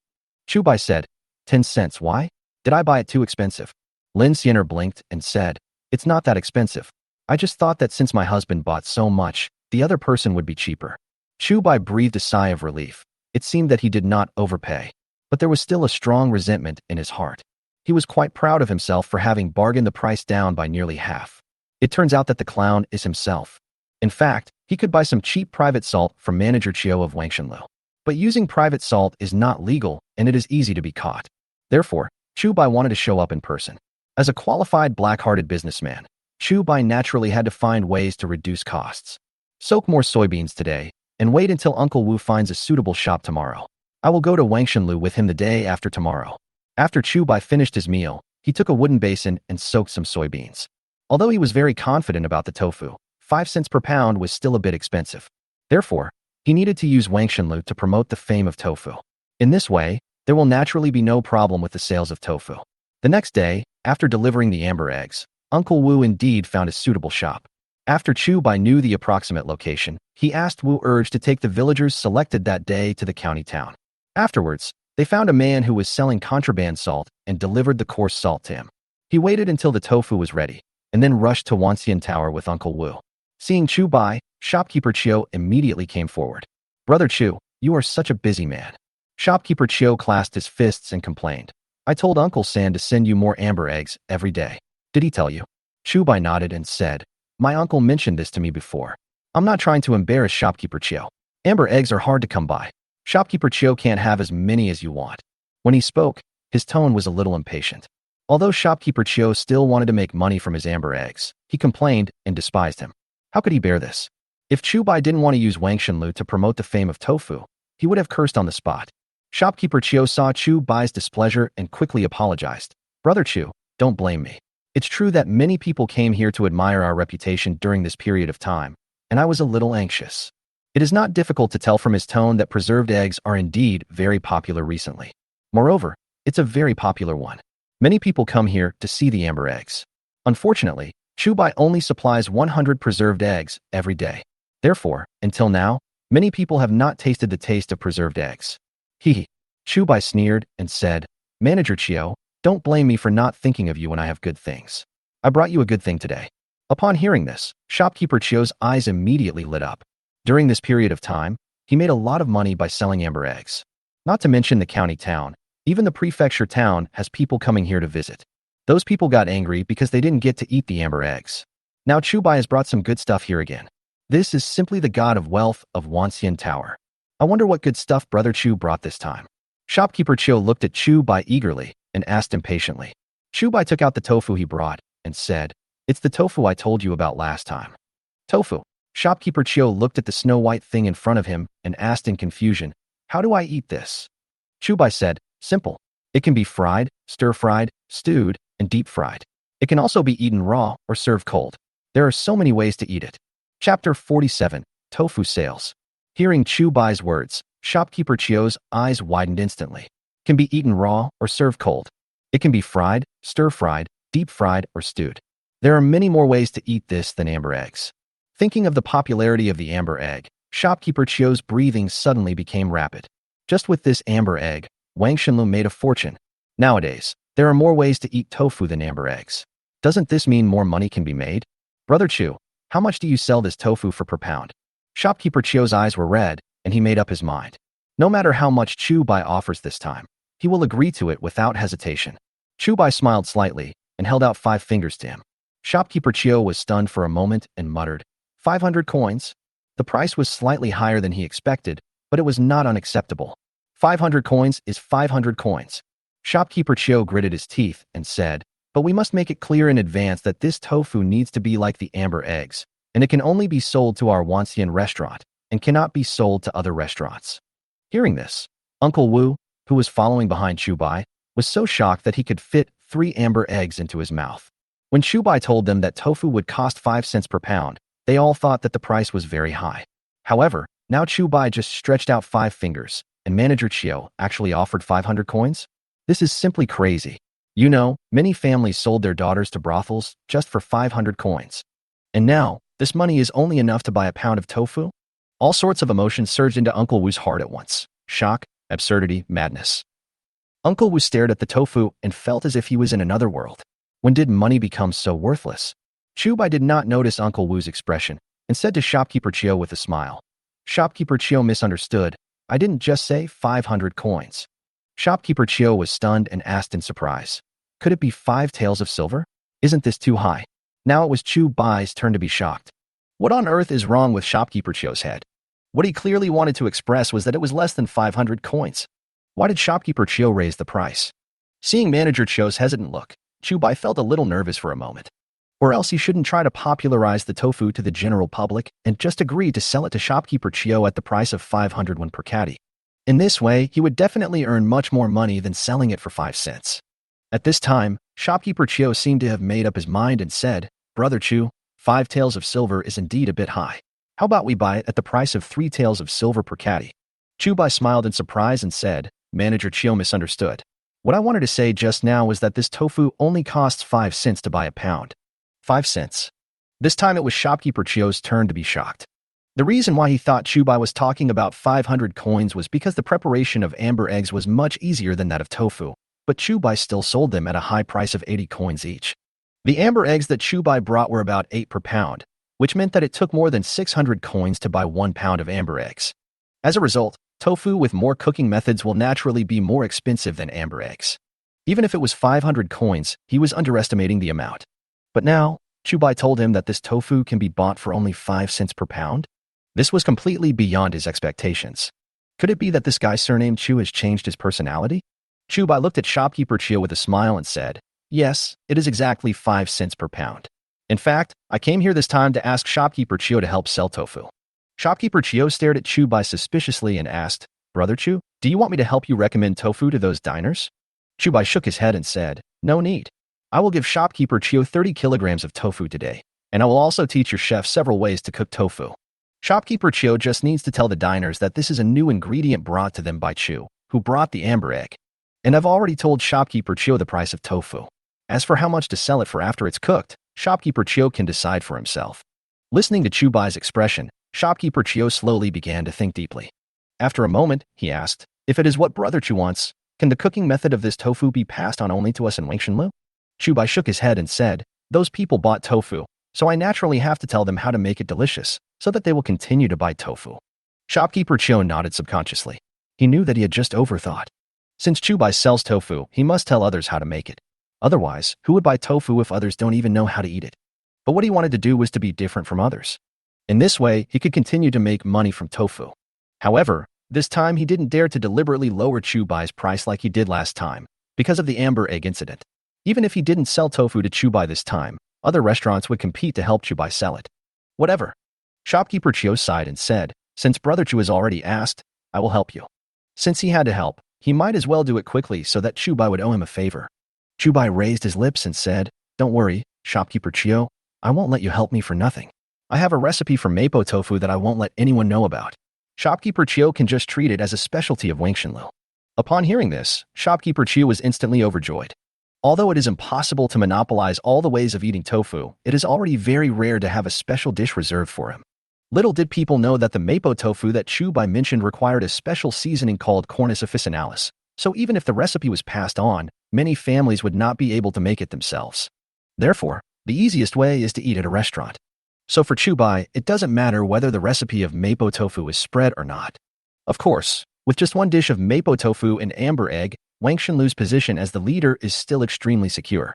Chu Bai said, 10 cents. Why? Did I buy it too expensive? Lin Xiener blinked and said, It's not that expensive. I just thought that since my husband bought so much, the other person would be cheaper. Chu Bai breathed a sigh of relief. It seemed that he did not overpay, but there was still a strong resentment in his heart. He was quite proud of himself for having bargained the price down by nearly half. It turns out that the clown is himself. In fact, he could buy some cheap private salt from manager Chiu of Wangshanlu. But using private salt is not legal and it is easy to be caught. Therefore, Chu Bai wanted to show up in person. As a qualified black-hearted businessman, Chu Bai naturally had to find ways to reduce costs. Soak more soybeans today and wait until Uncle Wu finds a suitable shop tomorrow. I will go to Wangshanlu with him the day after tomorrow. After Chu Bai finished his meal, he took a wooden basin and soaked some soybeans. Although he was very confident about the tofu, 5 cents per pound was still a bit expensive. Therefore, he needed to use Wangshanlu to promote the fame of tofu. In this way, there will naturally be no problem with the sales of tofu. The next day, after delivering the amber eggs, Uncle Wu indeed found a suitable shop. After Chu Bai knew the approximate location, he asked Wu Urge to take the villagers selected that day to the county town. Afterwards, they found a man who was selling contraband salt and delivered the coarse salt to him. He waited until the tofu was ready, and then rushed to Wanxian Tower with Uncle Wu. Seeing Chu Bai, shopkeeper Chiu immediately came forward. Brother Chu, you are such a busy man. Shopkeeper Chiu clasped his fists and complained. I told Uncle San to send you more amber eggs every day. Did he tell you? Chu Bai nodded and said, My uncle mentioned this to me before. I'm not trying to embarrass shopkeeper Chiu. Amber eggs are hard to come by. Shopkeeper Chiu can't have as many as you want. When he spoke, his tone was a little impatient. Although shopkeeper Chiu still wanted to make money from his amber eggs, he complained and despised him. How could he bear this? If Chu Bai didn't want to use Wangshanlu to promote the fame of tofu, he would have cursed on the spot. Shopkeeper Chiu saw Chu Bai's displeasure and quickly apologized. Brother Chu, don't blame me. It's true that many people came here to admire our reputation during this period of time, and I was a little anxious. It is not difficult to tell from his tone that preserved eggs are indeed very popular recently. Moreover, it's a very popular one. Many people come here to see the amber eggs. Unfortunately, Chu Bai only supplies 100 preserved eggs every day. Therefore, until now, many people have not tasted the taste of preserved eggs. Hee. Chu Bai sneered and said, Manager Chiu, don't blame me for not thinking of you when I have good things. I brought you a good thing today. Upon hearing this, shopkeeper Chiu's eyes immediately lit up. During this period of time, he made a lot of money by selling amber eggs. Not to mention the county town, even the prefecture town has people coming here to visit. Those people got angry because they didn't get to eat the amber eggs. Now Chu Bai has brought some good stuff here again. This is simply the god of wealth of Wanxian Tower. I wonder what good stuff Brother Chu brought this time. Shopkeeper Chiu looked at Chu Bai eagerly and asked impatiently. Chu Bai took out the tofu he brought and said, It's the tofu I told you about last time. Tofu. Shopkeeper Chiu looked at the snow-white thing in front of him and asked in confusion, How do I eat this? Chu Bai said, Simple. It can be fried, stir-fried, stewed, and deep-fried. It can also be eaten raw or served cold. There are so many ways to eat it. Chapter 47, Tofu Sales. Hearing Chu Bai's words, shopkeeper Chiu's eyes widened instantly. Can be eaten raw or served cold. It can be fried, stir-fried, deep-fried, or stewed. There are many more ways to eat this than amber eggs. Thinking of the popularity of the amber egg, shopkeeper Chiu's breathing suddenly became rapid. Just with this amber egg, Wang Shenlu made a fortune. Nowadays, there are more ways to eat tofu than amber eggs. Doesn't this mean more money can be made? Brother Chu, how much do you sell this tofu for per pound? Shopkeeper Chiu's eyes were red, and he made up his mind. No matter how much Chu Bai offers this time, he will agree to it without hesitation. Chu Bai smiled slightly and held out 5 fingers to him. Shopkeeper Chiu was stunned for a moment and muttered, 500 coins? The price was slightly higher than he expected, but it was not unacceptable. 500 coins is 500 coins. Shopkeeper Chiu gritted his teeth and said, But we must make it clear in advance that this tofu needs to be like the amber eggs, and it can only be sold to our Wanxian restaurant and cannot be sold to other restaurants. Hearing this, Uncle Wu, who was following behind Chu Bai, was so shocked that he could fit 3 amber eggs into his mouth. When Chu Bai told them that tofu would cost 5 cents per pound, they all thought that the price was very high. However, now Chu Bai just stretched out 5 fingers, and Manager Chiu actually offered 500 coins? This is simply crazy. You know, many families sold their daughters to brothels just for 500 coins. And now, this money is only enough to buy a pound of tofu? All sorts of emotions surged into Uncle Wu's heart at once. Shock, absurdity, madness. Uncle Wu stared at the tofu and felt as if he was in another world. When did money become so worthless? Chu Bai did not notice Uncle Wu's expression and said to Shopkeeper Chiu with a smile. Shopkeeper Chiu misunderstood. I didn't just say 500 coins. Shopkeeper Chiu was stunned and asked in surprise. Could it be 5 taels of silver? Isn't this too high? Now it was Chu Bai's turn to be shocked. What on earth is wrong with Shopkeeper Chiu's head? What he clearly wanted to express was that it was less than 500 coins. Why did Shopkeeper Chiu raise the price? Seeing Manager Chiu's hesitant look, Chu Bai felt a little nervous for a moment. Or else he shouldn't try to popularize the tofu to the general public and just agree to sell it to Shopkeeper Chiu at the price of 500 won per caddy. In this way, he would definitely earn much more money than selling it for 5 cents. At this time, Shopkeeper Chiu seemed to have made up his mind and said, Brother Chu, 5 taels of silver is indeed a bit high. How about we buy it at the price of 3 taels of silver per caddy? Chu Bai smiled in surprise and said, Manager Chiu misunderstood. What I wanted to say just now was that this tofu only costs 5 cents to buy a pound. 5 cents. This time it was Shopkeeper Chiu's turn to be shocked. The reason why he thought Chu Bai was talking about 500 coins was because the preparation of amber eggs was much easier than that of tofu, but Chu Bai still sold them at a high price of 80 coins each. The amber eggs that Chu Bai brought were about 8 per pound, which meant that it took more than 600 coins to buy 1 pound of amber eggs. As a result, tofu with more cooking methods will naturally be more expensive than amber eggs. Even if it was 500 coins, he was underestimating the amount. But now, Chu Bai told him that this tofu can be bought for only 5 cents per pound? This was completely beyond his expectations. Could it be that this guy surnamed Chu has changed his personality? Chu Bai looked at Shopkeeper Chiu with a smile and said, Yes, it is exactly 5 cents per pound. In fact, I came here this time to ask Shopkeeper Chiu to help sell tofu. Shopkeeper Chiu stared at Chu Bai suspiciously and asked, Brother Chu, do you want me to help you recommend tofu to those diners? Chu Bai shook his head and said, No need. I will give Shopkeeper Chiu 30 kilograms of tofu today, and I will also teach your chef several ways to cook tofu. Shopkeeper Chiu just needs to tell the diners that this is a new ingredient brought to them by Chu, who brought the amber egg. And I've already told Shopkeeper Chiu the price of tofu. As for how much to sell it for after it's cooked, Shopkeeper Chiu can decide for himself. Listening to Chu Bai's expression, Shopkeeper Chiu slowly began to think deeply. After a moment, he asked, "If it is what Brother Chu wants, can the cooking method of this tofu be passed on only to us in Wangshenlu?" Chu Bai shook his head and said, "Those people bought tofu, so I naturally have to tell them how to make it delicious, so that they will continue to buy tofu." Shopkeeper Chiu nodded subconsciously. He knew that he had just overthought. Since Chu Bai sells tofu, he must tell others how to make it. Otherwise, who would buy tofu if others don't even know how to eat it? But what he wanted to do was to be different from others. In this way, he could continue to make money from tofu. However, this time he didn't dare to deliberately lower Chu Bai's price like he did last time, because of the amber egg incident. Even if he didn't sell tofu to Chu Bai this time, other restaurants would compete to help Chu Bai sell it. Whatever. Shopkeeper Chiu sighed and said, "Since Brother Chu has already asked, I will help you." Since he had to help, he might as well do it quickly so that Chu Bai would owe him a favor. Chu Bai raised his lips and said, "Don't worry, Shopkeeper Chiu, I won't let you help me for nothing. I have a recipe for mapo tofu that I won't let anyone know about." Shopkeeper Chiu can just treat it as a specialty of Wangshenlu. Upon hearing this, Shopkeeper Chiu was instantly overjoyed. Although it is impossible to monopolize all the ways of eating tofu, it is already very rare to have a special dish reserved for him. Little did people know that the mapo tofu that Chu Bai mentioned required a special seasoning called cornus officinalis, so even if the recipe was passed on, many families would not be able to make it themselves. Therefore, the easiest way is to eat at a restaurant. So for Chu Bai, it doesn't matter whether the recipe of mapo tofu is spread or not. Of course, with just one dish of mapo tofu and amber egg, Wangshenlu's position as the leader is still extremely secure.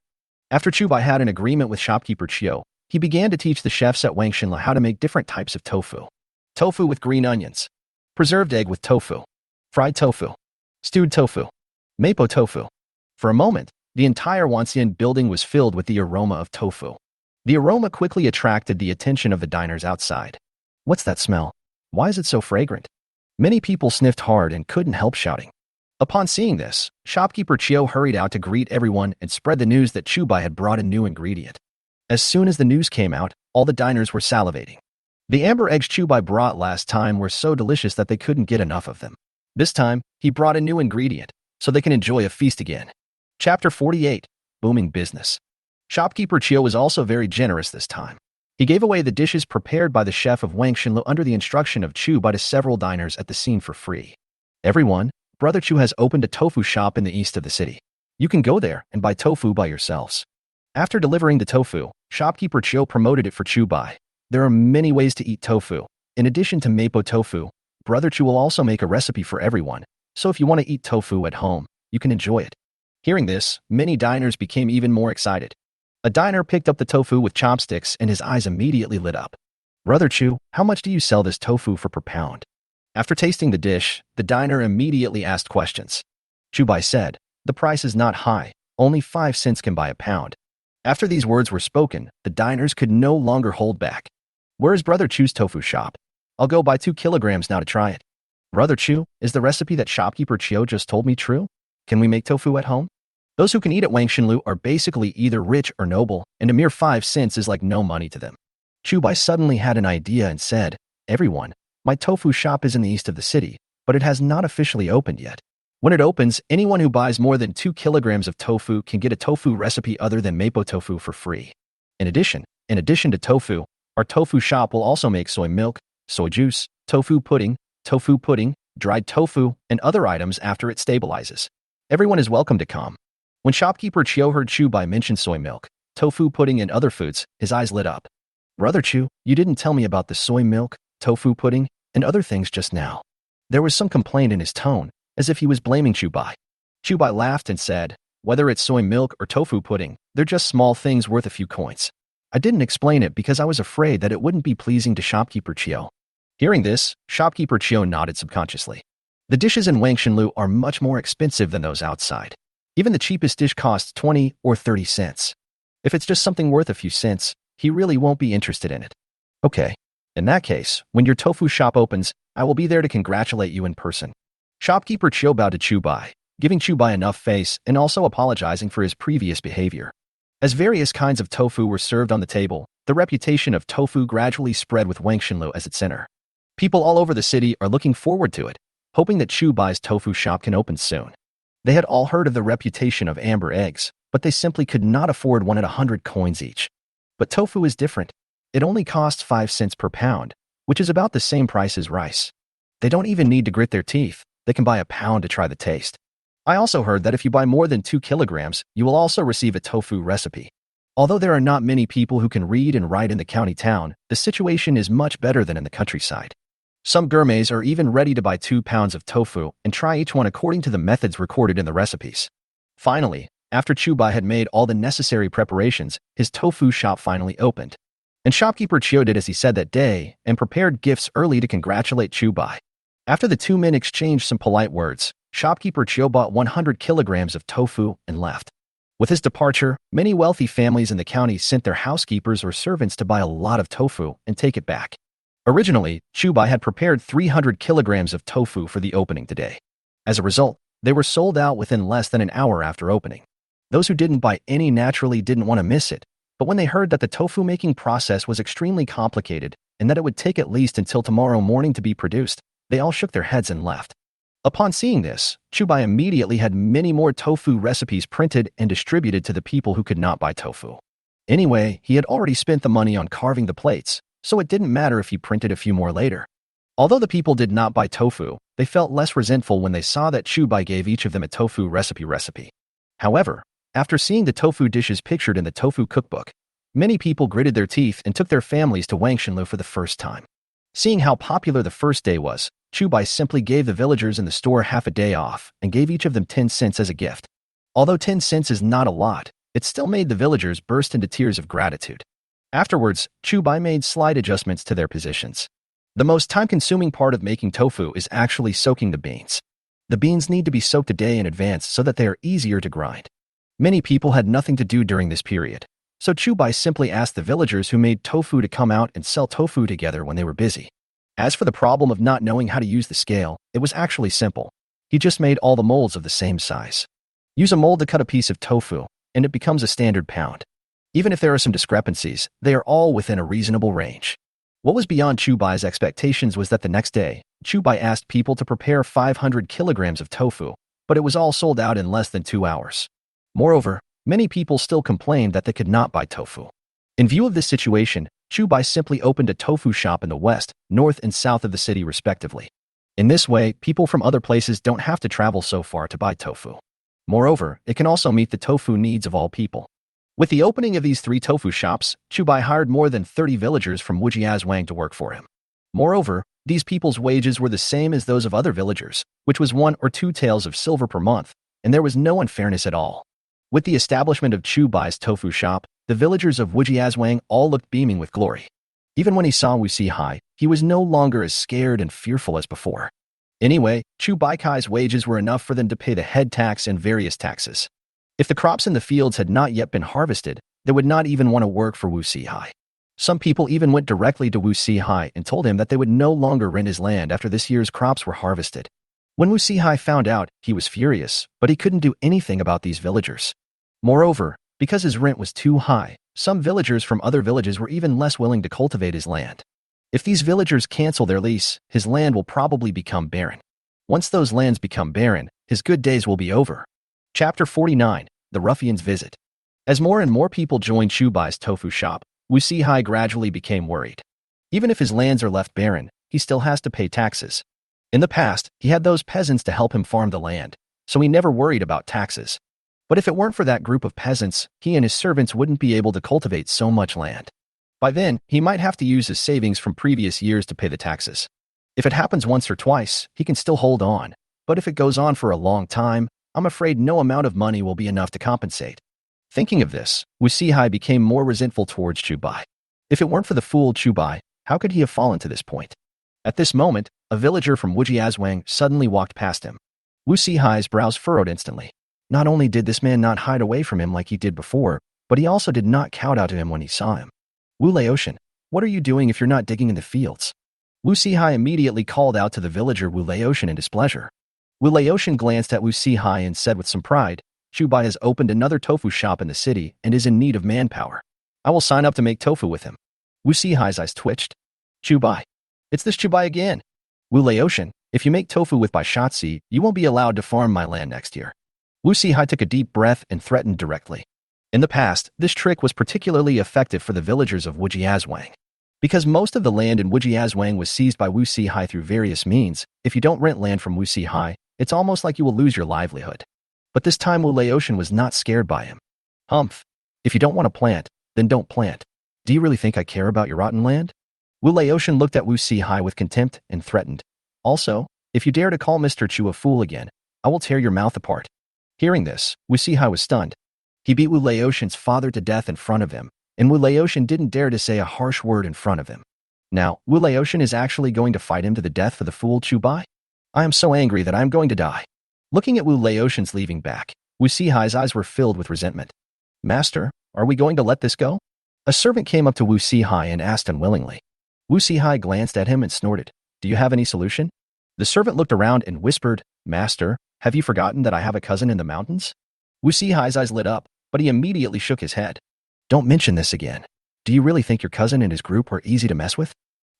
After Chu Bai had an agreement with Shopkeeper Chiu, he began to teach the chefs at Wangshenlu how to make different types of tofu. Tofu with green onions, preserved egg with tofu, fried tofu, stewed tofu, mapo tofu. For a moment, the entire Wanxian building was filled with the aroma of tofu. The aroma quickly attracted the attention of the diners outside. "What's that smell? Why is it so fragrant?" Many people sniffed hard and couldn't help shouting. Upon seeing this, Shopkeeper Chiu hurried out to greet everyone and spread the news that Chu Bai had brought a new ingredient. As soon as the news came out, all the diners were salivating. The amber eggs Chu Bai brought last time were so delicious that they couldn't get enough of them. This time, he brought a new ingredient, so they can enjoy a feast again. Chapter 48, Booming Business. Shopkeeper Chiu was also very generous this time. He gave away the dishes prepared by the chef of Wangshenlu under the instruction of Chu Bai to several diners at the scene for free. "Everyone, Brother Chu has opened a tofu shop in the east of the city. You can go there and buy tofu by yourselves." After delivering the tofu, Shopkeeper Chiu promoted it for Chu Bai. There are many ways to eat tofu. In addition to mapo tofu, Brother Chu will also make a recipe for everyone, so if you want to eat tofu at home, you can enjoy it. Hearing this, many diners became even more excited. A diner picked up the tofu with chopsticks and his eyes immediately lit up. "Brother Chu, how much do you sell this tofu for per pound?" After tasting the dish, the diner immediately asked questions. Chu Bai said, "The price is not high, only 5 cents can buy a pound." After these words were spoken, the diners could no longer hold back. "Where is Brother Chu's tofu shop? I'll go buy 2 kilograms now to try it." "Brother Chu, is the recipe that Shopkeeper Chiu just told me true? Can we make tofu at home?" Those who can eat at Wangshenlu are basically either rich or noble, and a mere 5 cents is like no money to them. Chu Bai suddenly had an idea and said, "Everyone, my tofu shop is in the east of the city, but it has not officially opened yet. When it opens, anyone who buys more than 2 kilograms of tofu can get a tofu recipe other than mapo tofu for free. In addition to tofu, our tofu shop will also make soy milk, soy juice, tofu pudding, dried tofu, and other items after it stabilizes. Everyone is welcome to come." When Shopkeeper Chiu heard Chu Bai mention soy milk, tofu pudding, and other foods, his eyes lit up. "Brother Chu, you didn't tell me about the soy milk, tofu pudding, and other things just now." There was some complaint in his tone, as if he was blaming Chu Bai. Chu Bai laughed and said, "Whether it's soy milk or tofu pudding, they're just small things worth a few coins. I didn't explain it because I was afraid that it wouldn't be pleasing to Shopkeeper Chiu." Hearing this, Shopkeeper Chiu nodded subconsciously. The dishes in Wangshenlu are much more expensive than those outside. Even the cheapest dish costs 20 or 30 cents. If it's just something worth a few cents, he really won't be interested in it. "Okay. In that case, when your tofu shop opens, I will be there to congratulate you in person." Shopkeeper Chiu bowed to Chu Bai, giving Chu Bai enough face and also apologizing for his previous behavior. As various kinds of tofu were served on the table, the reputation of tofu gradually spread with Wangshenlu as its center. People all over the city are looking forward to it, hoping that Chu Bai's tofu shop can open soon. They had all heard of the reputation of amber eggs, but they simply could not afford one at 100 coins each. But tofu is different. It only costs 5 cents per pound, which is about the same price as rice. They don't even need to grit their teeth. They can buy a pound to try the taste. I also heard that if you buy more than 2 kilograms, you will also receive a tofu recipe. Although there are not many people who can read and write in the county town, the situation is much better than in the countryside. Some gourmets are even ready to buy 2 pounds of tofu and try each one according to the methods recorded in the recipes. Finally, after Chu Bai had made all the necessary preparations, his tofu shop finally opened. And shopkeeper Chiu did as he said that day and prepared gifts early to congratulate Chu Bai. After the two men exchanged some polite words, shopkeeper Chiu bought 100 kilograms of tofu and left. With his departure, many wealthy families in the county sent their housekeepers or servants to buy a lot of tofu and take it back. Originally, Chu Bai had prepared 300 kilograms of tofu for the opening today. As a result, they were sold out within less than an hour after opening. Those who didn't buy any naturally didn't want to miss it, but when they heard that the tofu making process was extremely complicated and that it would take at least until tomorrow morning to be produced, they all shook their heads and left. Upon seeing this, Chu Bai immediately had many more tofu recipes printed and distributed to the people who could not buy tofu. Anyway, he had already spent the money on carving the plates, so it didn't matter if he printed a few more later. Although the people did not buy tofu, they felt less resentful when they saw that Chu Bai gave each of them a tofu recipe. However, after seeing the tofu dishes pictured in the tofu cookbook, many people gritted their teeth and took their families to Wangshanlu for the first time. Seeing how popular the first day was, Chu Bai simply gave the villagers in the store half a day off and gave each of them 10 cents as a gift. Although 10 cents is not a lot, it still made the villagers burst into tears of gratitude. Afterwards, Chu Bai made slight adjustments to their positions. The most time-consuming part of making tofu is actually soaking the beans. The beans need to be soaked a day in advance so that they are easier to grind. Many people had nothing to do during this period, so Chu Bai simply asked the villagers who made tofu to come out and sell tofu together when they were busy. As for the problem of not knowing how to use the scale, it was actually simple. He just made all the molds of the same size. Use a mold to cut a piece of tofu, and it becomes a standard pound. Even if there are some discrepancies, they are all within a reasonable range. What was beyond Chu Bai's expectations was that the next day, Chu Bai asked people to prepare 500 kilograms of tofu, but it was all sold out in less than 2 hours. Moreover, many people still complained that they could not buy tofu. In view of this situation, Chu Bai simply opened a tofu shop in the west, north, and south of the city respectively. In this way, people from other places don't have to travel so far to buy tofu. Moreover, it can also meet the tofu needs of all people. With the opening of these 3 tofu shops, Chu Bai hired more than 30 villagers from Wujiazwang to work for him. Moreover, these people's wages were the same as those of other villagers, which was 1 or 2 taels of silver per month, and there was no unfairness at all. With the establishment of Chu Bai's tofu shop, the villagers of Wujiazwang all looked beaming with glory. Even when he saw Wu Sihai, he was no longer as scared and fearful as before. Anyway, Chu Baikai's wages were enough for them to pay the head tax and various taxes. If the crops in the fields had not yet been harvested, they would not even want to work for Wu Sihai. Some people even went directly to Wu Sihai and told him that they would no longer rent his land after this year's crops were harvested. When Wu Sihai found out, he was furious, but he couldn't do anything about these villagers. Moreover, because his rent was too high, some villagers from other villages were even less willing to cultivate his land. If these villagers cancel their lease, his land will probably become barren. Once those lands become barren, his good days will be over. Chapter 49, The Ruffian's Visit. As more and more people joined Chu Bai's tofu shop, Wu Sihai gradually became worried. Even if his lands are left barren, he still has to pay taxes. In the past, he had those peasants to help him farm the land, so he never worried about taxes. But if it weren't for that group of peasants, he and his servants wouldn't be able to cultivate so much land. By then, he might have to use his savings from previous years to pay the taxes. If it happens once or twice, he can still hold on, but if it goes on for a long time, I'm afraid no amount of money will be enough to compensate. Thinking of this, Wu Sihai became more resentful towards Chu Bai. If it weren't for the fool Chu Bai, how could he have fallen to this point? At this moment, a villager from Wujiazwang suddenly walked past him. Wu Sihai's brows furrowed instantly. Not only did this man not hide away from him like he did before, but he also did not kowtow to him when he saw him. Wu Laotian, what are you doing if you're not digging in the fields? Wu Sihai immediately called out to the villager Wu Laotian in displeasure. Wu Laotian glanced at Wu Sihai and said with some pride, Chu Bai has opened another tofu shop in the city and is in need of manpower. I will sign up to make tofu with him. Wu Sihai's eyes twitched. Chu Bai. It's this Chu Bai again. Wu Laotian, if you make tofu with Baishatsi, you won't be allowed to farm my land next year. Wu Sihai took a deep breath and threatened directly. In the past, this trick was particularly effective for the villagers of Wujiazwang. Because most of the land in Wujiazwang was seized by Wu Sihai through various means, if you don't rent land from Wu Sihai, it's almost like you will lose your livelihood. But this time Wu Laotian was not scared by him. Humph. If you don't want to plant, then don't plant. Do you really think I care about your rotten land? Wu Laotian looked at Wu Sihai with contempt and threatened. Also, if you dare to call Mr. Chu a fool again, I will tear your mouth apart. Hearing this, Wu Sihai was stunned. He beat Wu Laotian's father to death in front of him, and Wu Laotian didn't dare to say a harsh word in front of him. Now, Wu Laotian is actually going to fight him to the death for the fool Chu Bai? I am so angry that I am going to die. Looking at Wu Laotian's leaving back, Wu Sihai's eyes were filled with resentment. Master, are we going to let this go? A servant came up to Wu Sihai and asked unwillingly. Wu Sihai glanced at him and snorted. Do you have any solution? The servant looked around and whispered, Master, have you forgotten that I have a cousin in the mountains? Wu Sihai's eyes lit up, but he immediately shook his head. Don't mention this again. Do you really think your cousin and his group were easy to mess with?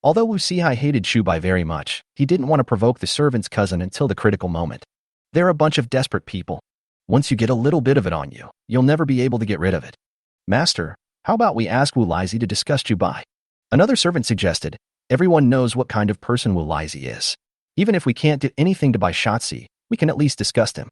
Although Wu Sihai hated Chu Bai very much, he didn't want to provoke the servant's cousin until the critical moment. They're a bunch of desperate people. Once you get a little bit of it on you, you'll never be able to get rid of it. Master, how about we ask Wu Laizi to discuss Chu Bai? Another servant suggested. Everyone knows what kind of person Wu Laizi is. Even if we can't do anything to Baishatsi, we can at least discuss him.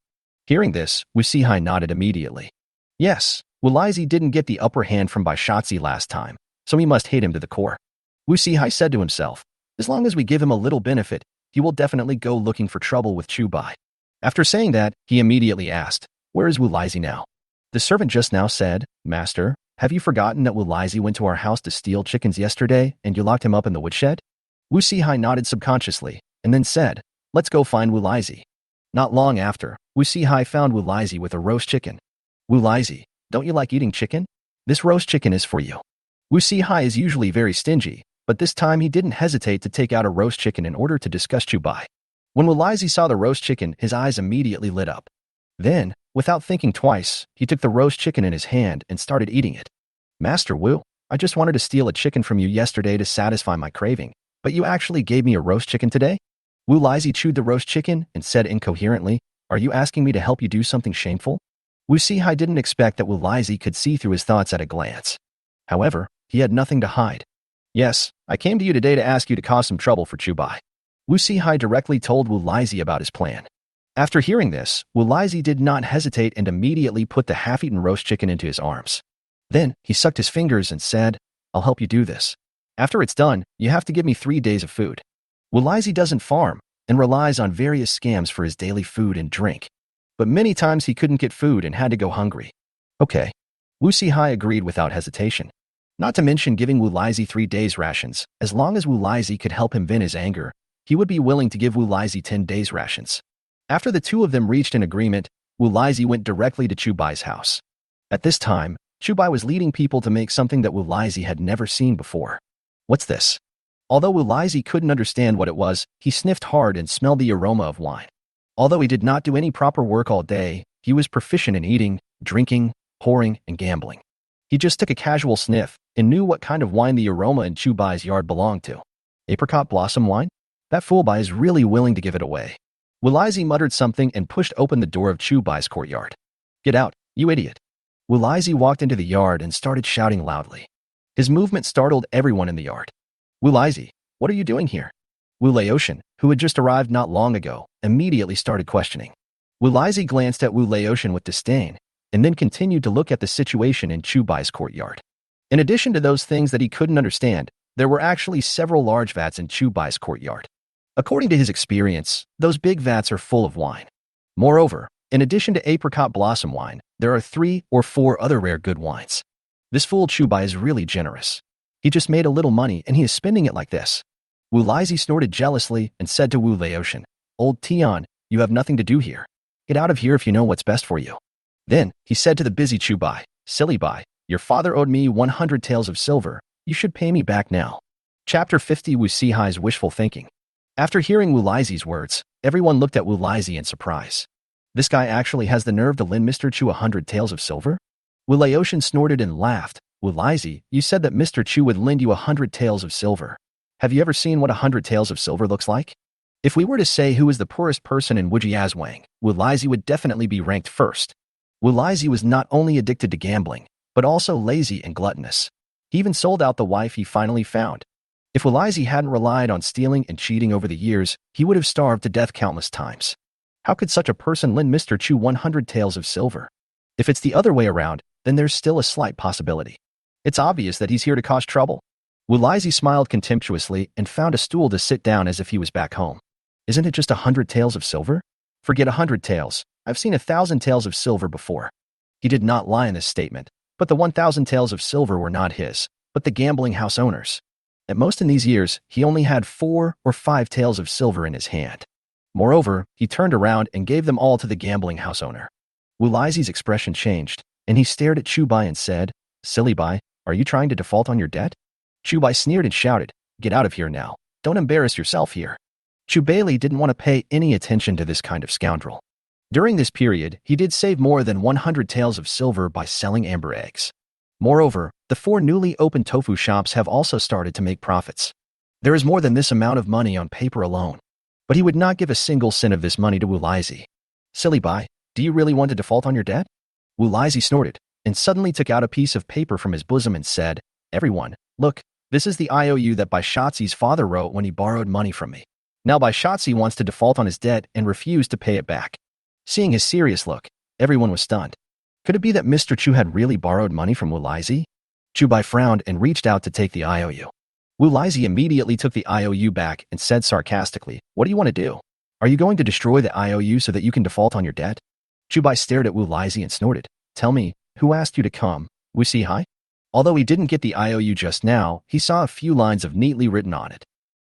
Hearing this, Wu Sihai nodded immediately. Yes, Wu Laizi didn't get the upper hand from Baishatsi last time, so we must hate him to the core. Wu Sihai said to himself, as long as we give him a little benefit, he will definitely go looking for trouble with Chu Bai. After saying that, he immediately asked, where is Wu Laizi now? The servant just now said, Master, have you forgotten that Wu Laizi went to our house to steal chickens yesterday and you locked him up in the woodshed? Wu Sihai nodded subconsciously and then said, let's go find Wu Laizi. Not long after, Wu Sihai found Wu Laizi with a roast chicken. Wu Laizi, don't you like eating chicken? This roast chicken is for you. Wu Sihai is usually very stingy, but this time he didn't hesitate to take out a roast chicken in order to discuss Chu Bai. When Wu Laizi saw the roast chicken, his eyes immediately lit up. Then, without thinking twice, he took the roast chicken in his hand and started eating it. Master Wu, I just wanted to steal a chicken from you yesterday to satisfy my craving, but you actually gave me a roast chicken today? Wu Laizi chewed the roast chicken and said incoherently, are you asking me to help you do something shameful? Wu Sihai didn't expect that Wu Laizi could see through his thoughts at a glance. However, he had nothing to hide. Yes, I came to you today to ask you to cause some trouble for Chu Bai. Wu Sihai directly told Wu Laizi about his plan. After hearing this, Wu Laizi did not hesitate and immediately put the half-eaten roast chicken into his arms. Then, he sucked his fingers and said, I'll help you do this. After it's done, you have to give me 3 days of food. Wu Laizi doesn't farm and relies on various scams for his daily food and drink. But many times he couldn't get food and had to go hungry. Okay. Wu Sihai agreed without hesitation. Not to mention giving Wu Laizi 3 days rations. As long as Wu Laizi could help him vent his anger, he would be willing to give Wu Laizi 10 days rations. After the two of them reached an agreement, Wu Laizi went directly to Chu Bai's house. At this time, Chu Bai was leading people to make something that Wu Laizi had never seen before. What's this? Although Wu Laizi couldn't understand what it was, he sniffed hard and smelled the aroma of wine. Although he did not do any proper work all day, he was proficient in eating, drinking, whoring, and gambling. He just took a casual sniff and knew what kind of wine the aroma in Chu Bai's yard belonged to. Apricot blossom wine? That fool Bai is really willing to give it away. Wu Laizi muttered something and pushed open the door of Chu Bai's courtyard. Get out, you idiot. Wu Laizi walked into the yard and started shouting loudly. His movement startled everyone in the yard. Wu Laizi, what are you doing here? Wu Laotian, who had just arrived not long ago, immediately started questioning. Wu Laizi glanced at Wu Laotian with disdain, and then continued to look at the situation in Chu Bai's courtyard. In addition to those things that he couldn't understand, there were actually several large vats in Chu Bai's courtyard. According to his experience, those big vats are full of wine. Moreover, in addition to apricot blossom wine, there are 3 or 4 other rare good wines. This fool Chu Bai is really generous. He just made a little money and he is spending it like this. Wu Laizi snorted jealously and said to Wu Laotian, Old Tian, you have nothing to do here. Get out of here if you know what's best for you. Then, he said to the busy Chu Bai, Silly Bai, your father owed me 100 taels of silver. You should pay me back now. Chapter 50 Wu Sihai's wishful thinking. After hearing Wu Laizi's words, everyone looked at Wu Laizi in surprise. This guy actually has the nerve to lend Mr. Chu 100 taels of silver? Wu Laotian snorted and laughed. Wu Laizi, you said that Mr. Chu would lend you 100 taels of silver. Have you ever seen what 100 taels of silver looks like? If we were to say who is the poorest person in Wujiazwang, Wu Laizi would definitely be ranked first. Wu Laizi was not only addicted to gambling, but also lazy and gluttonous. He even sold out the wife he finally found. If Wu Laizi hadn't relied on stealing and cheating over the years, he would have starved to death countless times. How could such a person lend Mr. Chu 100 taels of silver? If it's the other way around, then there's still a slight possibility. It's obvious that he's here to cause trouble. Wu Laizi smiled contemptuously and found a stool to sit down as if he was back home. Isn't it just 100 taels of silver? Forget 100 taels. I've seen 1,000 taels of silver before. He did not lie in this statement, but the 1,000 taels of silver were not his, but the gambling house owner's. At most in these years, he only had 4 or 5 taels of silver in his hand. Moreover, he turned around and gave them all to the gambling house owner. Wu Laizi's expression changed, and he stared at Chu Bai and said, "Silly Bai, are you trying to default on your debt?" Chu Bai sneered and shouted, "Get out of here now. Don't embarrass yourself here." Chu Bai didn't want to pay any attention to this kind of scoundrel. During this period, he did save more than 100 taels of silver by selling amber eggs. Moreover, the 4 newly opened tofu shops have also started to make profits. There is more than this amount of money on paper alone. But he would not give a single cent of this money to Wu Laizi. "Silly Bai, do you really want to default on your debt?" Wu Laizi snorted, and suddenly took out a piece of paper from his bosom and said, "Everyone, look, this is the IOU that Baishatzi's father wrote when he borrowed money from me. Now Baishatzi wants to default on his debt and refuse to pay it back." Seeing his serious look, everyone was stunned. Could it be that Mr. Chu had really borrowed money from Wu Laizi? Chu Bai frowned and reached out to take the IOU. Wu Laizi immediately took the IOU back and said sarcastically, "What do you want to do? Are you going to destroy the IOU so that you can default on your debt?" Chu Bai stared at Wu Laizi and snorted, "Tell me, who asked you to come, Wu Sihai?" Although he didn't get the IOU just now, he saw a few lines of neatly written on it.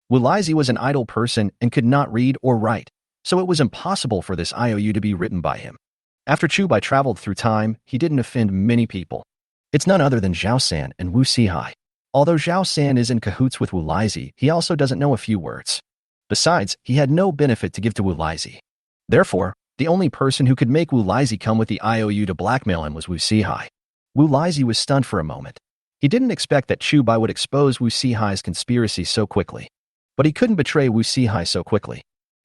Wu Laizi was an idle person and could not read or write, so it was impossible for this IOU to be written by him. After Chu Bai traveled through time, he didn't offend many people. It's none other than Zhao San and Wu Sihai. Although Zhao San is in cahoots with Wu Laizi, he also doesn't know a few words. Besides, he had no benefit to give to Wu Laizi. Therefore, the only person who could make Wu Laizi come with the IOU to blackmail him was Wu Sihai. Wu Laizi was stunned for a moment. He didn't expect that Chu Bai would expose Wu Sihai's conspiracy so quickly. But he couldn't betray Wu Sihai so quickly.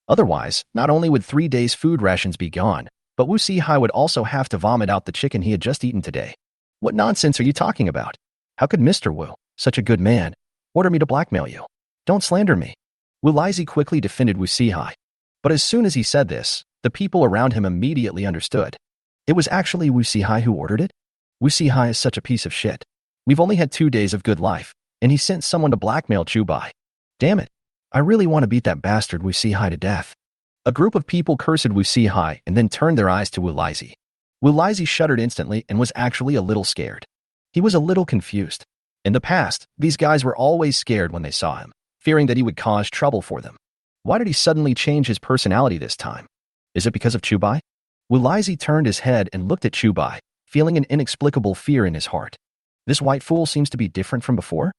Otherwise, not only would 3 days' food rations be gone, but Wu Sihai would also have to vomit out the chicken he had just eaten today. What nonsense are you talking about? How could Mr. Wu, such a good man, order me to blackmail you? Don't slander me. Wu Laizi quickly defended Wu Sihai. But as soon as he said this, the people around him immediately understood. It was actually Wu Sihai who ordered it? Wu Sihai is such a piece of shit. We've only had 2 days of good life, and he sent someone to blackmail Chu Bai. Damn it. I really want to beat that bastard Wu Sihai to death. A group of people cursed Wu Sihai and then turned their eyes to Wu Laizi. Wu Laizi shuddered instantly and was actually a little scared. He was a little confused. In the past, these guys were always scared when they saw him, fearing that he would cause trouble for them. Why did he suddenly change his personality this time? Is it because of Chu Bai? Wu Laizi turned his head and looked at Chu Bai, feeling an inexplicable fear in his heart. This white fool seems to be different from before.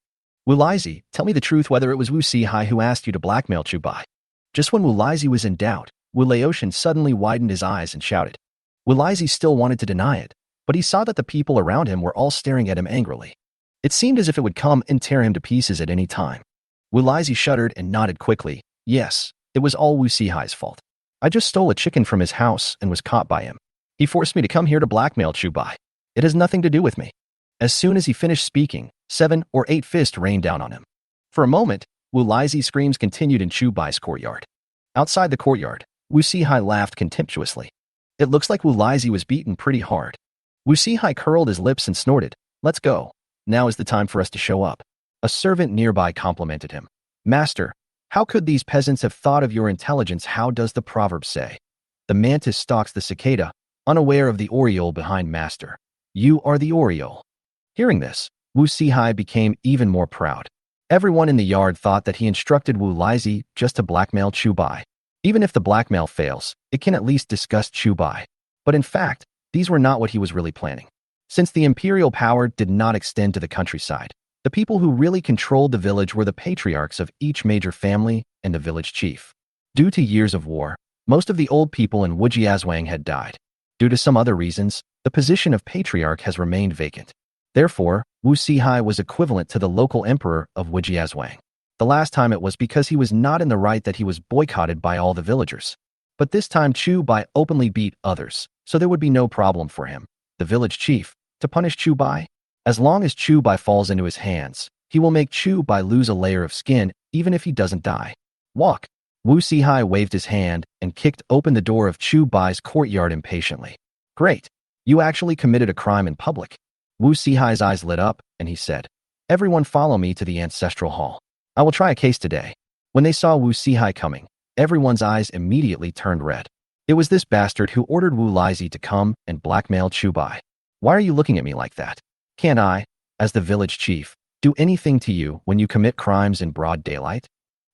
Wu Laizi, tell me the truth whether it was Wu Sihai who asked you to blackmail Chu Bai. Just when Wu Laizi was in doubt, Wu Laotian suddenly widened his eyes and shouted. Wu Laizi still wanted to deny it, but he saw that the people around him were all staring at him angrily. It seemed as if it would come and tear him to pieces at any time. Wu Laizi shuddered and nodded quickly. Yes, it was all Wu Sihai's fault. I just stole a chicken from his house and was caught by him. He forced me to come here to blackmail Chu Bai. It has nothing to do with me. As soon as he finished speaking, 7 or 8 fists rained down on him. For a moment, Wu Laizi's screams continued in Chu Bai's courtyard. Outside the courtyard, Wu Sihai laughed contemptuously. It looks like Wu Laizi was beaten pretty hard. Wu Sihai curled his lips and snorted. Let's go. Now is the time for us to show up. A servant nearby complimented him. Master, how could these peasants have thought of your intelligence? How does the proverb say? The mantis stalks the cicada, unaware of the oriole behind master. You are the oriole. Hearing this, Wu Sihai became even more proud. Everyone in the yard thought that he instructed Wu Laizi just to blackmail Chu Bai. Even if the blackmail fails, it can at least disgust Chu Bai. But in fact, these were not what he was really planning. Since the imperial power did not extend to the countryside, the people who really controlled the village were the patriarchs of each major family and the village chief. Due to years of war, most of the old people in Wujiazwang had died. Due to some other reasons, the position of patriarch has remained vacant. Therefore, Wu Sihai was equivalent to the local emperor of Wujiazwang. The last time it was because he was not in the right that he was boycotted by all the villagers. But this time Chu Bai openly beat others, so there would be no problem for him, the village chief, to punish Chu Bai. As long as Chu Bai falls into his hands, he will make Chu Bai lose a layer of skin even if he doesn't die. Walk. Wu Sihai waved his hand and kicked open the door of Chu Bai's courtyard impatiently. Great. You actually committed a crime in public. Wu Sihai's eyes lit up, and he said, Everyone follow me to the ancestral hall. I will try a case today. When they saw Wu Sihai coming, everyone's eyes immediately turned red. It was this bastard who ordered Wu Laizi to come and blackmail Chu Bai. Why are you looking at me like that? Can't I, as the village chief, do anything to you when you commit crimes in broad daylight?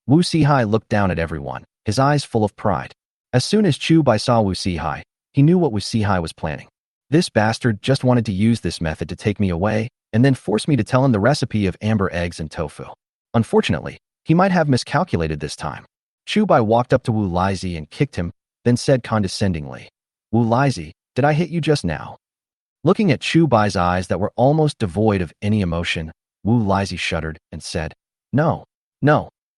Wu Sihai looked down at everyone, his eyes full of pride. As soon as Chu Bai saw Wu Sihai, he knew what Wu Sihai was planning. This bastard just wanted to use this method to take me away and then force me to tell him the recipe of amber eggs and tofu. Unfortunately, he might have miscalculated this time. Chu Bai walked up to Wu Laizi and kicked him, then said condescendingly, Wu Laizi, did I hit you just now? Looking at Chu Bai's eyes that were almost devoid of any emotion, Wu Laizi shuddered and said, No.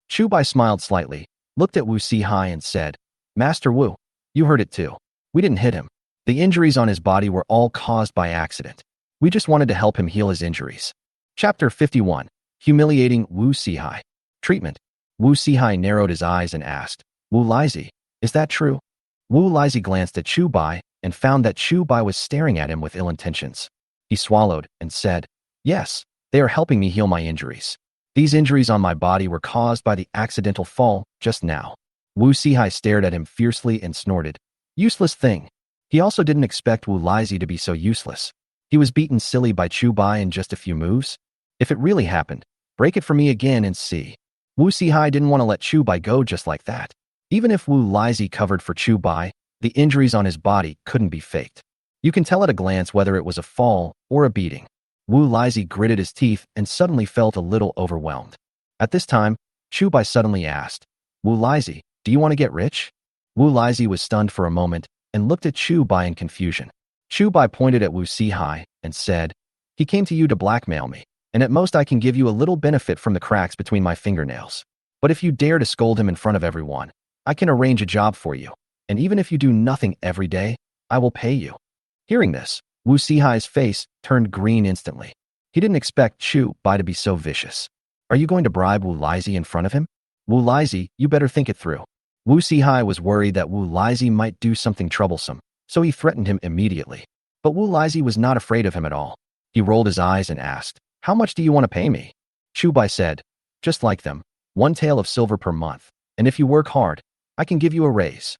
Chu Bai smiled slightly, looked at Wu Sihai and said, Master Wu, you heard it too. We didn't hit him. The injuries on his body were all caused by accident. We just wanted to help him heal his injuries. Chapter 51. Humiliating Wu Sihai. Treatment. Wu Sihai narrowed his eyes and asked, Wu Laizi, is that true? Wu Laizi glanced at Chu Bai and found that Chu Bai was staring at him with ill intentions. He swallowed and said, Yes, they are helping me heal my injuries. These injuries on my body were caused by the accidental fall just now. Wu Sihai stared at him fiercely and snorted, Useless thing. He also didn't expect Wu Laizi to be so useless. He was beaten silly by Chu Bai in just a few moves. If it really happened, break it for me again and see. Wu Sihai didn't want to let Chu Bai go just like that. Even if Wu Laizi covered for Chu Bai, the injuries on his body couldn't be faked. You can tell at a glance whether it was a fall or a beating. Wu Laizi gritted his teeth and suddenly felt a little overwhelmed. At this time, Chu Bai suddenly asked, Wu Laizi, do you want to get rich? Wu Laizi was stunned for a moment and looked at Chu Bai in confusion. Chu Bai pointed at Wu Sihai and said, He came to you to blackmail me, and at most I can give you a little benefit from the cracks between my fingernails. But if you dare to scold him in front of everyone, I can arrange a job for you, and even if you do nothing every day, I will pay you. Hearing this, Wu Sihai's face turned green instantly. He didn't expect Chu Bai to be so vicious. Are you going to bribe Wu Laizi in front of him? Wu Laizi, you better think it through. Wu Sihai was worried that Wu Laizi might do something troublesome, so he threatened him immediately. But Wu Laizi was not afraid of him at all. He rolled his eyes and asked, How much do you want to pay me? Chu Bai said, Just like them, 1 tael of silver per month, and if you work hard, I can give you a raise.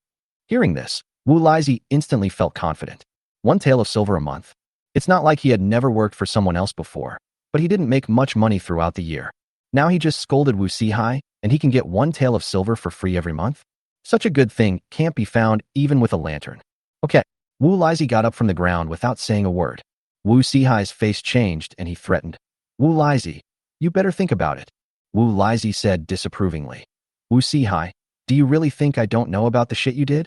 Hearing this, Wu Laizi instantly felt confident. 1 tael of silver a month. It's not like he had never worked for someone else before, but he didn't make much money throughout the year. Now he just scolded Wu Sihai, and he can get 1 tael of silver for free every month? Such a good thing can't be found even with a lantern. Okay. Wu Laizi got up from the ground without saying a word. Wu Sihai's face changed and he threatened, Wu Laizi, you better think about it. Wu Laizi said disapprovingly, Wu Sihai, do you really think I don't know about the shit you did?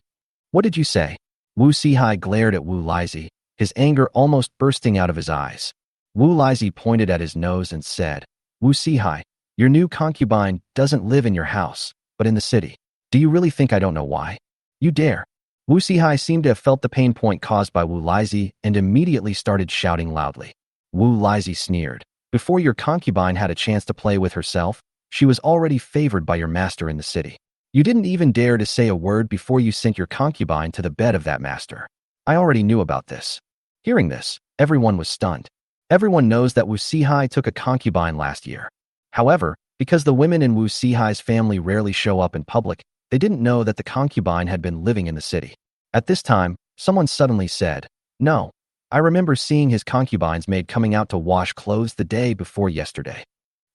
What did you say? Wu Sihai glared at Wu Laizi, his anger almost bursting out of his eyes. Wu Laizi pointed at his nose and said, Wu Sihai, your new concubine doesn't live in your house, but in the city. Do you really think I don't know why? You dare. Wu Sihai seemed to have felt the pain point caused by Wu Laizi and immediately started shouting loudly. Wu Laizi sneered. Before your concubine had a chance to play with herself, she was already favored by your master in the city. You didn't even dare to say a word before you sent your concubine to the bed of that master. I already knew about this. Hearing this, everyone was stunned. Everyone knows that Wu Sihai took a concubine last year. However, because the women in Wu Sihai's family rarely show up in public, they didn't know that the concubine had been living in the city. At this time, someone suddenly said, No, I remember seeing his concubine's maid coming out to wash clothes the day before yesterday.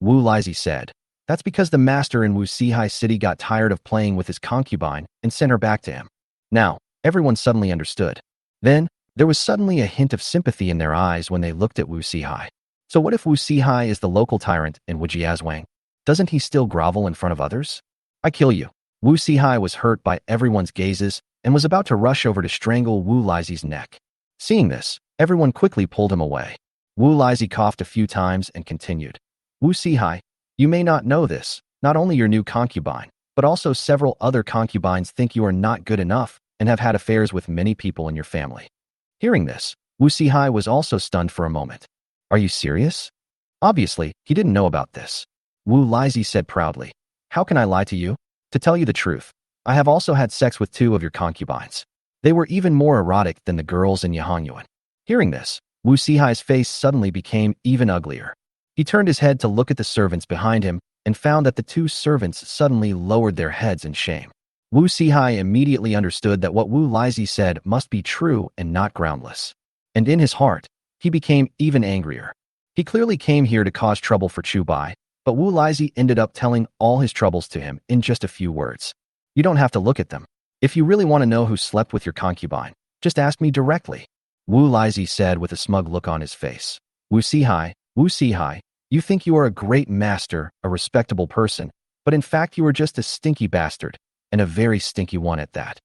Wu Laizi said, That's because the master in Wu Sihai city got tired of playing with his concubine and sent her back to him. Now, everyone suddenly understood. Then, there was suddenly a hint of sympathy in their eyes when they looked at Wu Sihai. So what if Wu Sihai is the local tyrant in Wujiazwang? Doesn't he still grovel in front of others? I kill you. Wu Sihai was hurt by everyone's gazes and was about to rush over to strangle Wu Laizi's neck. Seeing this, everyone quickly pulled him away. Wu Laizi coughed a few times and continued. Wu Sihai, you may not know this, Not only your new concubine, but also several other concubines think you are not good enough and have had affairs with many people in your family. Hearing this, Wu Sihai was also stunned for a moment. Are you serious? Obviously, he didn't know about this. Wu Lizhi said proudly. How can I lie to you? To tell you the truth, I have also had sex with 2 of your concubines. They were even more erotic than the girls in Yahangyuan. Hearing this, Wu Sihai's face suddenly became even uglier. He turned his head to look at the servants behind him and found that the 2 servants suddenly lowered their heads in shame. Wu Sihai immediately understood that what Wu Lizhi said must be true and not groundless. And in his heart, he became even angrier. He clearly came here to cause trouble for Chu Bai, but Wu Lizhi ended up telling all his troubles to him in just a few words. You don't have to look at them. If you really want to know who slept with your concubine, just ask me directly, Wu Lizhi said with a smug look on his face. Wu Sihai, you think you are a great master, a respectable person, but in fact you are just a stinky bastard, and a very stinky one at that.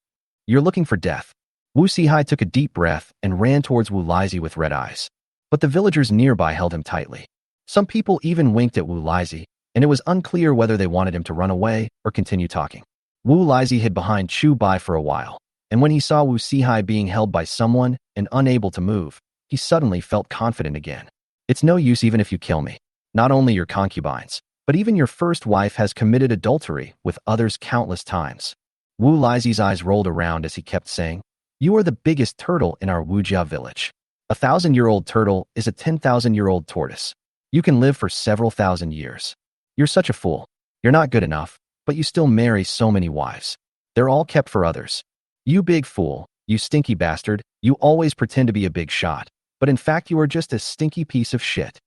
You're looking for death. Wu Sihai took a deep breath and ran towards Wu Lizhi with red eyes. But the villagers nearby held him tightly. Some people even winked at Wu Lizhi, and it was unclear whether they wanted him to run away or continue talking. Wu Lizhi hid behind Chu Bai for a while, and when he saw Wu Sihai being held by someone and unable to move, he suddenly felt confident again. It's no use even if you kill me. Not only your concubines, but even your first wife has committed adultery with others countless times. Wu Lizhi's eyes rolled around as he kept saying, You are the biggest turtle in our Wujia village. 1,000-year-old turtle is a 10,000-year-old tortoise. You can live for several thousand years. You're such a fool. You're not good enough, but you still marry so many wives. They're all kept for others. You big fool, you stinky bastard, you always pretend to be a big shot, but in fact you are just a stinky piece of shit.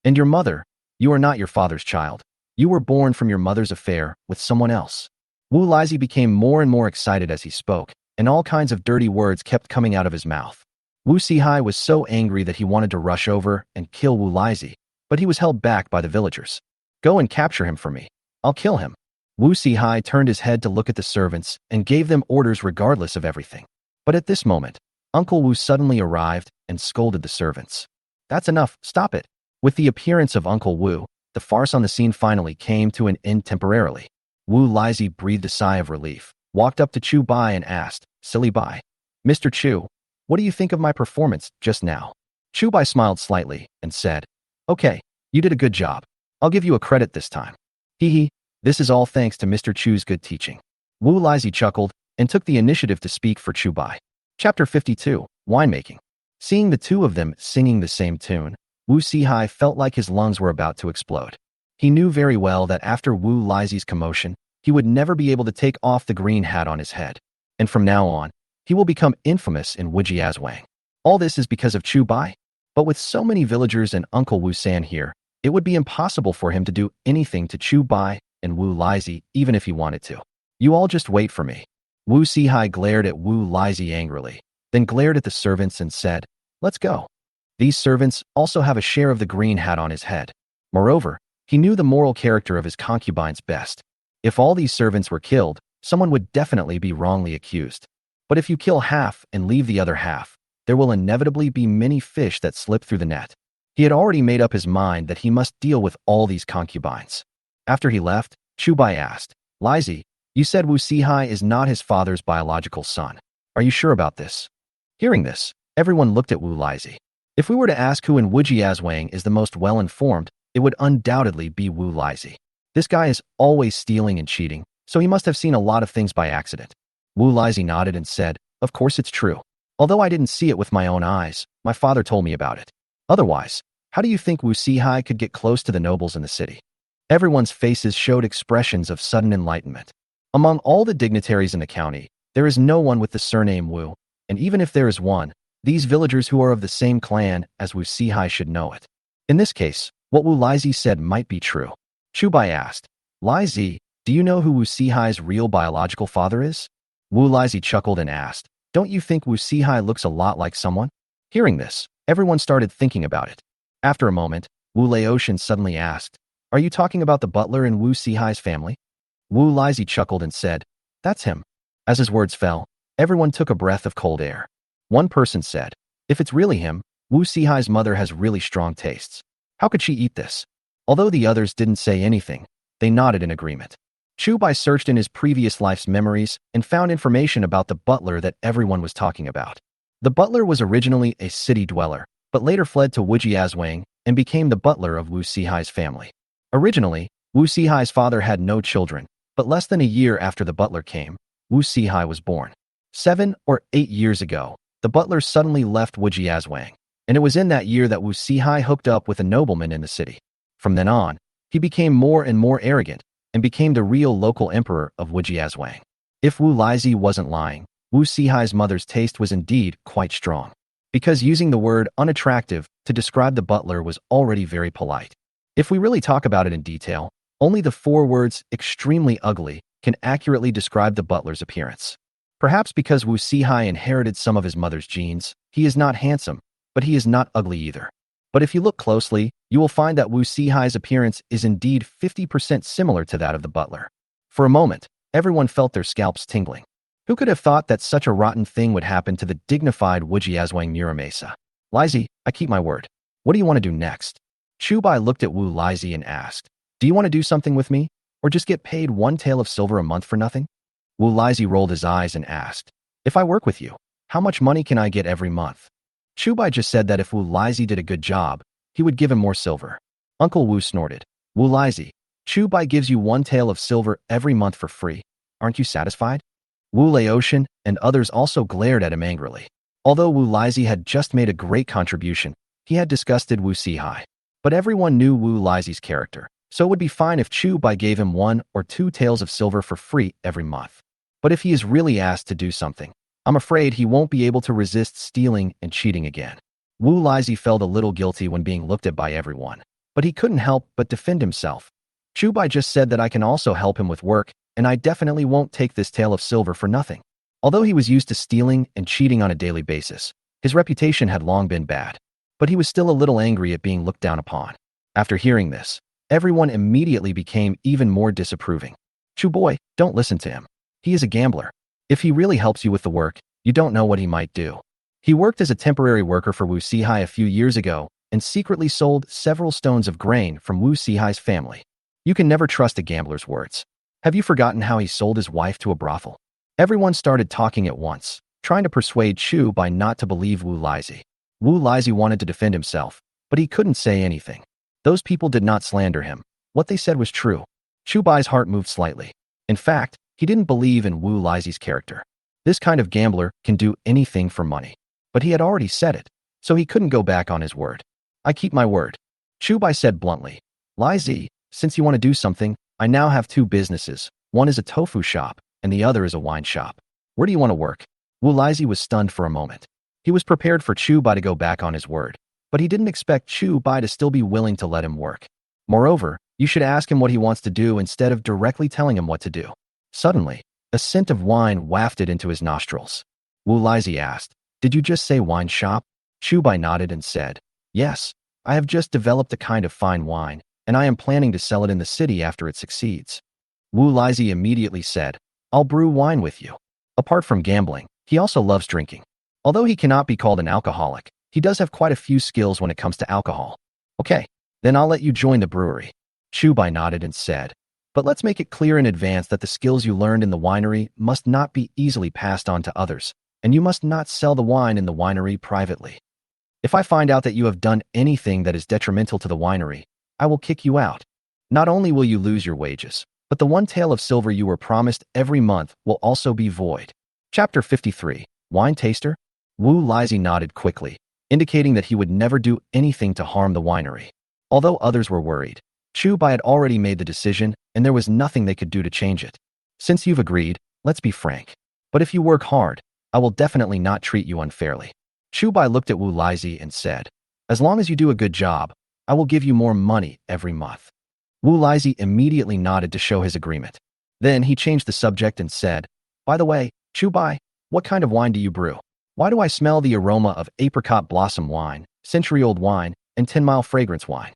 And your mother, you are not your father's child. You were born from your mother's affair with someone else. Wu Lizhi became more and more excited as he spoke, and all kinds of dirty words kept coming out of his mouth. Wu Sihai was so angry that he wanted to rush over and kill Wu Lizhi, but he was held back by the villagers. Go and capture him for me. I'll kill him. Wu Sihai turned his head to look at the servants and gave them orders regardless of everything. But at this moment, Uncle Wu suddenly arrived and scolded the servants. That's enough, stop it. With the appearance of Uncle Wu, the farce on the scene finally came to an end temporarily. Wu Lizhi breathed a sigh of relief, walked up to Chu Bai and asked, Silly Bai, Mr. Chu, what do you think of my performance just now? Chu Bai smiled slightly and said, Okay, you did a good job. I'll give you a credit this time. Hee, this is all thanks to Mr. Chu's good teaching. Wu Lizhi chuckled and took the initiative to speak for Chu Bai. Chapter 52, Winemaking. Seeing the 2 of them singing the same tune, Wu Sihai felt like his lungs were about to explode. He knew very well that after Wu Lizhi's commotion, he would never be able to take off the green hat on his head. And from now on, he will become infamous in Wujiazwang. All this is because of Chu Bai? But with so many villagers and Uncle Wu San here, it would be impossible for him to do anything to Chu Bai and Wu Lizhi even if he wanted to. You all just wait for me. Wu Sihai glared at Wu Lizhi angrily, then glared at the servants and said, Let's go. These servants also have a share of the green hat on his head. Moreover, he knew the moral character of his concubines best. If all these servants were killed, someone would definitely be wrongly accused. But if you kill half and leave the other half, there will inevitably be many fish that slip through the net. He had already made up his mind that he must deal with all these concubines. After he left, Chu Bai asked, Lizhi, you said Wu Sihai is not his father's biological son. Are you sure about this? Hearing this, everyone looked at Wu Lizhi. If we were to ask who in Wujiazwang is the most well-informed, it would undoubtedly be Wu Lizhi. This guy is always stealing and cheating, so he must have seen a lot of things by accident. Wu Lizhi nodded and said, Of course it's true. Although I didn't see it with my own eyes, my father told me about it. Otherwise, how do you think Wu Sihai could get close to the nobles in the city? Everyone's faces showed expressions of sudden enlightenment. Among all the dignitaries in the county, there is no one with the surname Wu, and even if there is one, these villagers who are of the same clan as Wu Sihai should know it. In this case, what Wu Lizhi said might be true. Chu Bai asked, Lizhi, do you know who Wu Sihai's real biological father is? Wu Lizhi chuckled and asked, Don't you think Wu Sihai looks a lot like someone? Hearing this, everyone started thinking about it. After a moment, Wu Laotian suddenly asked, Are you talking about the butler in Wu Sihai's family? Wu Lizhi chuckled and said, That's him. As his words fell, everyone took a breath of cold air. One person said, If it's really him, Wu Sihai's mother has really strong tastes. How could she eat this? Although the others didn't say anything, They nodded in agreement. Chu Bai searched in his previous life's memories and found information about the butler that everyone was talking about. The butler was originally a city dweller, but later fled to Wujiazwang and became the butler of Wu Sihai's family. Originally, Wu Sihai's father had no children, but less than a year after the butler came, Wu Sihai was born. 7 or 8 years ago, the butler suddenly left Wujiazwang, and it was in that year that Wu Sihai hooked up with a nobleman in the city. From then on, he became more and more arrogant and became the real local emperor of Wujiazwang. If Wu Lizi wasn't lying, Wu Sihai's mother's taste was indeed quite strong, because using the word unattractive to describe the butler was already very polite. If we really talk about it in detail, only the 4 words extremely ugly can accurately describe the butler's appearance. Perhaps because Wu Sihai inherited some of his mother's genes, he is not handsome, but he is not ugly either. But if you look closely, you will find that Wu Sihai's appearance is indeed 50% similar to that of the butler. For a moment, everyone felt their scalps tingling. Who could have thought that such a rotten thing would happen to the dignified Wujiazwang Muramesa? Lizi, I keep my word. What do you want to do next? Chu Bai looked at Wu Lizi and asked, do you want to do something with me, or just get paid 1 tael of silver a month for nothing? Wu Lizi rolled his eyes and asked, if I work with you, how much money can I get every month? Chu Bai just said that if Wu Lizi did a good job, he would give him more silver. Uncle Wu snorted. Wu Lizi, Chu Bai gives you 1 tael of silver every month for free. Aren't you satisfied? Wu Laotian and others also glared at him angrily. Although Wu Lizi had just made a great contribution, he had disgusted Wu Sihai. But everyone knew Wu Lizi's character, so it would be fine if Chu Bai gave him 1 or 2 taels of silver for free every month. But if he is really asked to do something, I'm afraid he won't be able to resist stealing and cheating again. Wu Lizi felt a little guilty when being looked at by everyone, but he couldn't help but defend himself. Chu Bai just said that I can also help him with work, and I definitely won't take this tael of silver for nothing. Although he was used to stealing and cheating on a daily basis, his reputation had long been bad. But he was still a little angry at being looked down upon. After hearing this, everyone immediately became even more disapproving. Chu Boy, don't listen to him. He is a gambler. If he really helps you with the work, you don't know what he might do. He worked as a temporary worker for Wu Sihai a few years ago and secretly sold several stones of grain from Wu Sihai's family. You can never trust a gambler's words. Have you forgotten how he sold his wife to a brothel? Everyone started talking at once, trying to persuade Chu Bai not to believe Wu Lizi. Wu Lizi wanted to defend himself, but he couldn't say anything. Those people did not slander him. What they said was true. Chu Bai's heart moved slightly. In fact, he didn't believe in Wu Lizi's character. This kind of gambler can do anything for money. But he had already said it, so he couldn't go back on his word. I keep my word. Chu Bai said bluntly. Lizi, since you want to do something, I now have 2 businesses. One is a tofu shop, and the other is a wine shop. Where do you want to work? Wu Lizi was stunned for a moment. He was prepared for Chu Bai to go back on his word, but he didn't expect Chu Bai to still be willing to let him work. Moreover, you should ask him what he wants to do instead of directly telling him what to do. Suddenly, a scent of wine wafted into his nostrils. Wu Lizi asked, did you just say wine shop? Chu Bai nodded and said, yes, I have just developed a kind of fine wine, and I am planning to sell it in the city after it succeeds. Wu Lizi immediately said, I'll brew wine with you. Apart from gambling, he also loves drinking. Although he cannot be called an alcoholic, he does have quite a few skills when it comes to alcohol. Okay, then I'll let you join the brewery. Chu Bai nodded and said, but let's make it clear in advance that the skills you learned in the winery must not be easily passed on to others, and you must not sell the wine in the winery privately. If I find out that you have done anything that is detrimental to the winery, I will kick you out. Not only will you lose your wages, but the 1 tael of silver you were promised every month will also be void. Chapter 53, Wine Taster? Wu Lizi nodded quickly, indicating that he would never do anything to harm the winery. Although others were worried, Chu Bai had already made the decision, and there was nothing they could do to change it. Since you've agreed, let's be frank. But if you work hard, I will definitely not treat you unfairly. Chu Bai looked at Wu Lizi and said, as long as you do a good job, I will give you more money every month. Wu Lizi immediately nodded to show his agreement. Then he changed the subject and said, by the way, Chu Bai, what kind of wine do you brew? Why do I smell the aroma of apricot blossom wine, century-old wine, and 10-mile fragrance wine?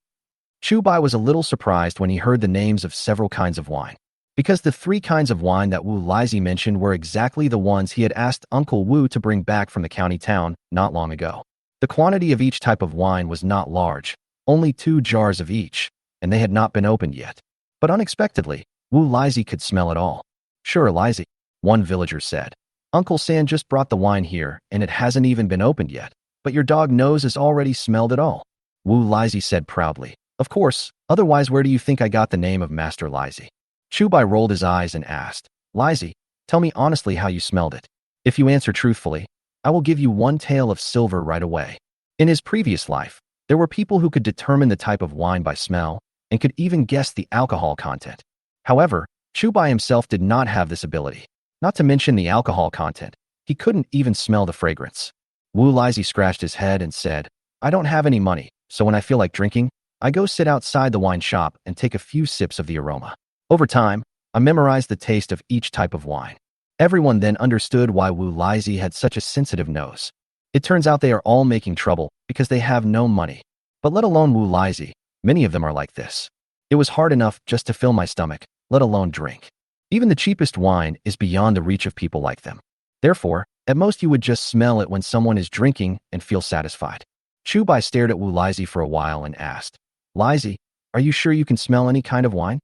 Chu Bai was a little surprised when he heard the names of several kinds of wine, because the 3 kinds of wine that Wu Lizi mentioned were exactly the ones he had asked Uncle Wu to bring back from the county town not long ago. The quantity of each type of wine was not large, only 2 jars of each, and they had not been opened yet. But unexpectedly, Wu Lizzie could smell it all. Sure, Lizzie, one villager said. Uncle San just brought the wine here, and it hasn't even been opened yet. But your dog nose has already smelled it all. Wu Lizzie said proudly. Of course, otherwise where do you think I got the name of Master Lizzie? Chu Bai rolled his eyes and asked, Lizzie, tell me honestly how you smelled it. If you answer truthfully, I will give you 1 tael of silver right away. In his previous life, there were people who could determine the type of wine by smell and could even guess the alcohol content. However, Chu Bai himself did not have this ability. Not to mention the alcohol content, he couldn't even smell the fragrance. Wu Lizzie scratched his head and said, I don't have any money, so when I feel like drinking, I go sit outside the wine shop and take a few sips of the aroma. Over time, I memorized the taste of each type of wine. Everyone then understood why Wu Lizzie had such a sensitive nose. It turns out they are all making trouble because they have no money. But let alone Wu Lizzie, many of them are like this. It was hard enough just to fill my stomach, let alone drink. Even the cheapest wine is beyond the reach of people like them. Therefore, at most you would just smell it when someone is drinking and feel satisfied. Chu Bai stared at Wu Lizzie for a while and asked, Lizzie, are you sure you can smell any kind of wine?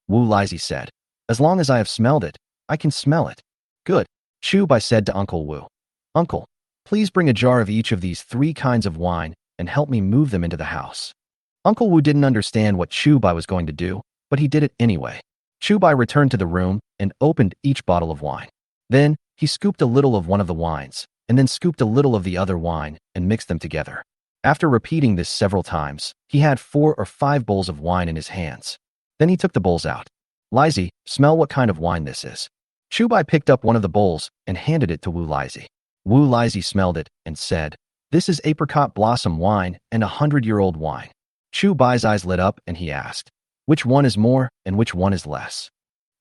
Wu Lizzie said, as long as I have smelled it, I can smell it. Good. Chu Bai said to Uncle Wu. Uncle, please bring a jar of each of these 3 kinds of wine and help me move them into the house. Uncle Wu didn't understand what Chu Bai was going to do, but he did it anyway. Chu Bai returned to the room and opened each bottle of wine. Then, he scooped a little of one of the wines, and then scooped a little of the other wine and mixed them together. After repeating this several times, he had 4 or 5 bowls of wine in his hands. Then he took the bowls out. Lizzie, smell what kind of wine this is. Chu Bai picked up one of the bowls and handed it to Wu Lizzie. Wu Lizzie smelled it and said, this is apricot blossom wine and 100-year-old wine. Chu Bai's eyes lit up and he asked, which one is more and which one is less?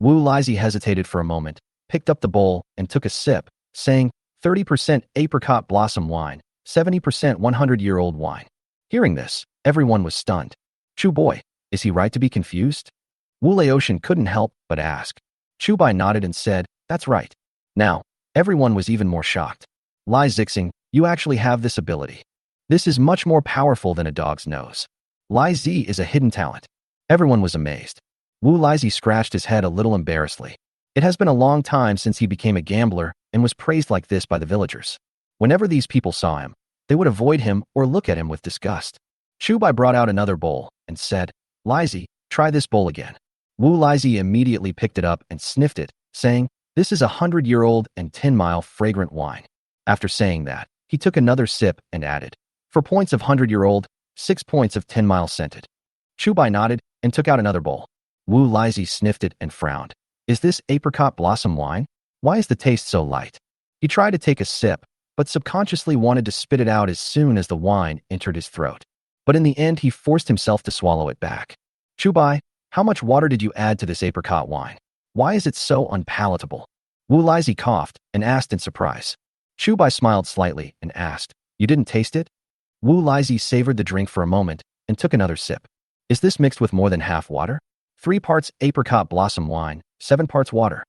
Wu Lizzie hesitated for a moment, picked up the bowl and took a sip, saying, 30% apricot blossom wine, 70% 100-year-old wine. Hearing this, everyone was stunned. Chu Bai, is he right to be confused? Wu Laotian couldn't help but ask. Chu Bai nodded and said, that's right. Now, everyone was even more shocked. Lai Zixing, you actually have this ability. This is much more powerful than a dog's nose. Lai Zi is a hidden talent. Everyone was amazed. Wu Lizzie scratched his head a little embarrassedly. It has been a long time since he became a gambler and was praised like this by the villagers. Whenever these people saw him, they would avoid him or look at him with disgust. Chu Bai brought out another bowl and said, Lizzie, try this bowl again. Wu Lizzie immediately picked it up and sniffed it, saying, this is 100-year-old and 10-mile fragrant wine. After saying that, he took another sip and added, 4 points of 100-year-old, 6 points of 10-mile scented. Chu Bai nodded and took out another bowl. Wu Lizzie sniffed it and frowned. Is this apricot blossom wine? Why is the taste so light? He tried to take a sip, but subconsciously wanted to spit it out as soon as the wine entered his throat. But in the end, he forced himself to swallow it back. Chu Bai, how much water did you add to this apricot wine? Why is it so unpalatable? Wu Lizzie coughed and asked in surprise. Chu Bai smiled slightly and asked, you didn't taste it? Wu Lizzie savored the drink for a moment and took another sip. Is this mixed with more than half water? 3 parts apricot blossom wine, 7 parts water.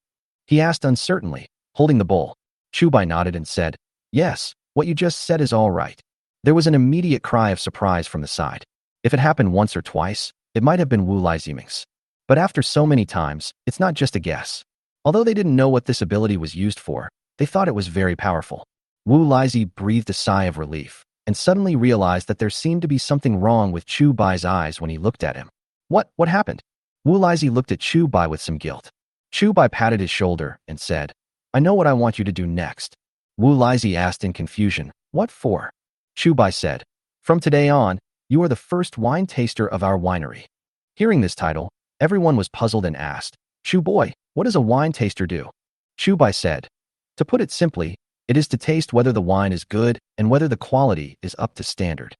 He asked uncertainly, holding the bowl. Chu Bai nodded and said, yes, what you just said is all right. There was an immediate cry of surprise from the side. If it happened once or twice, it might have been Wu Lizzie's. But after so many times, it's not just a guess. Although they didn't know what this ability was used for, they thought it was very powerful. Wu Lizzie breathed a sigh of relief and suddenly realized that there seemed to be something wrong with Chu Bai's eyes when he looked at him. What happened? Wu Lizzie looked at Chu Bai with some guilt. Chu Bai patted his shoulder and said, I know what I want you to do next. Wu Lizzie asked in confusion, what for? Chu Bai said, from today on, you are the first wine taster of our winery. Hearing this title, everyone was puzzled and asked, Chu Bai, what does a wine taster do? Chu Bai said, to put it simply, it is to taste whether the wine is good and whether the quality is up to standard.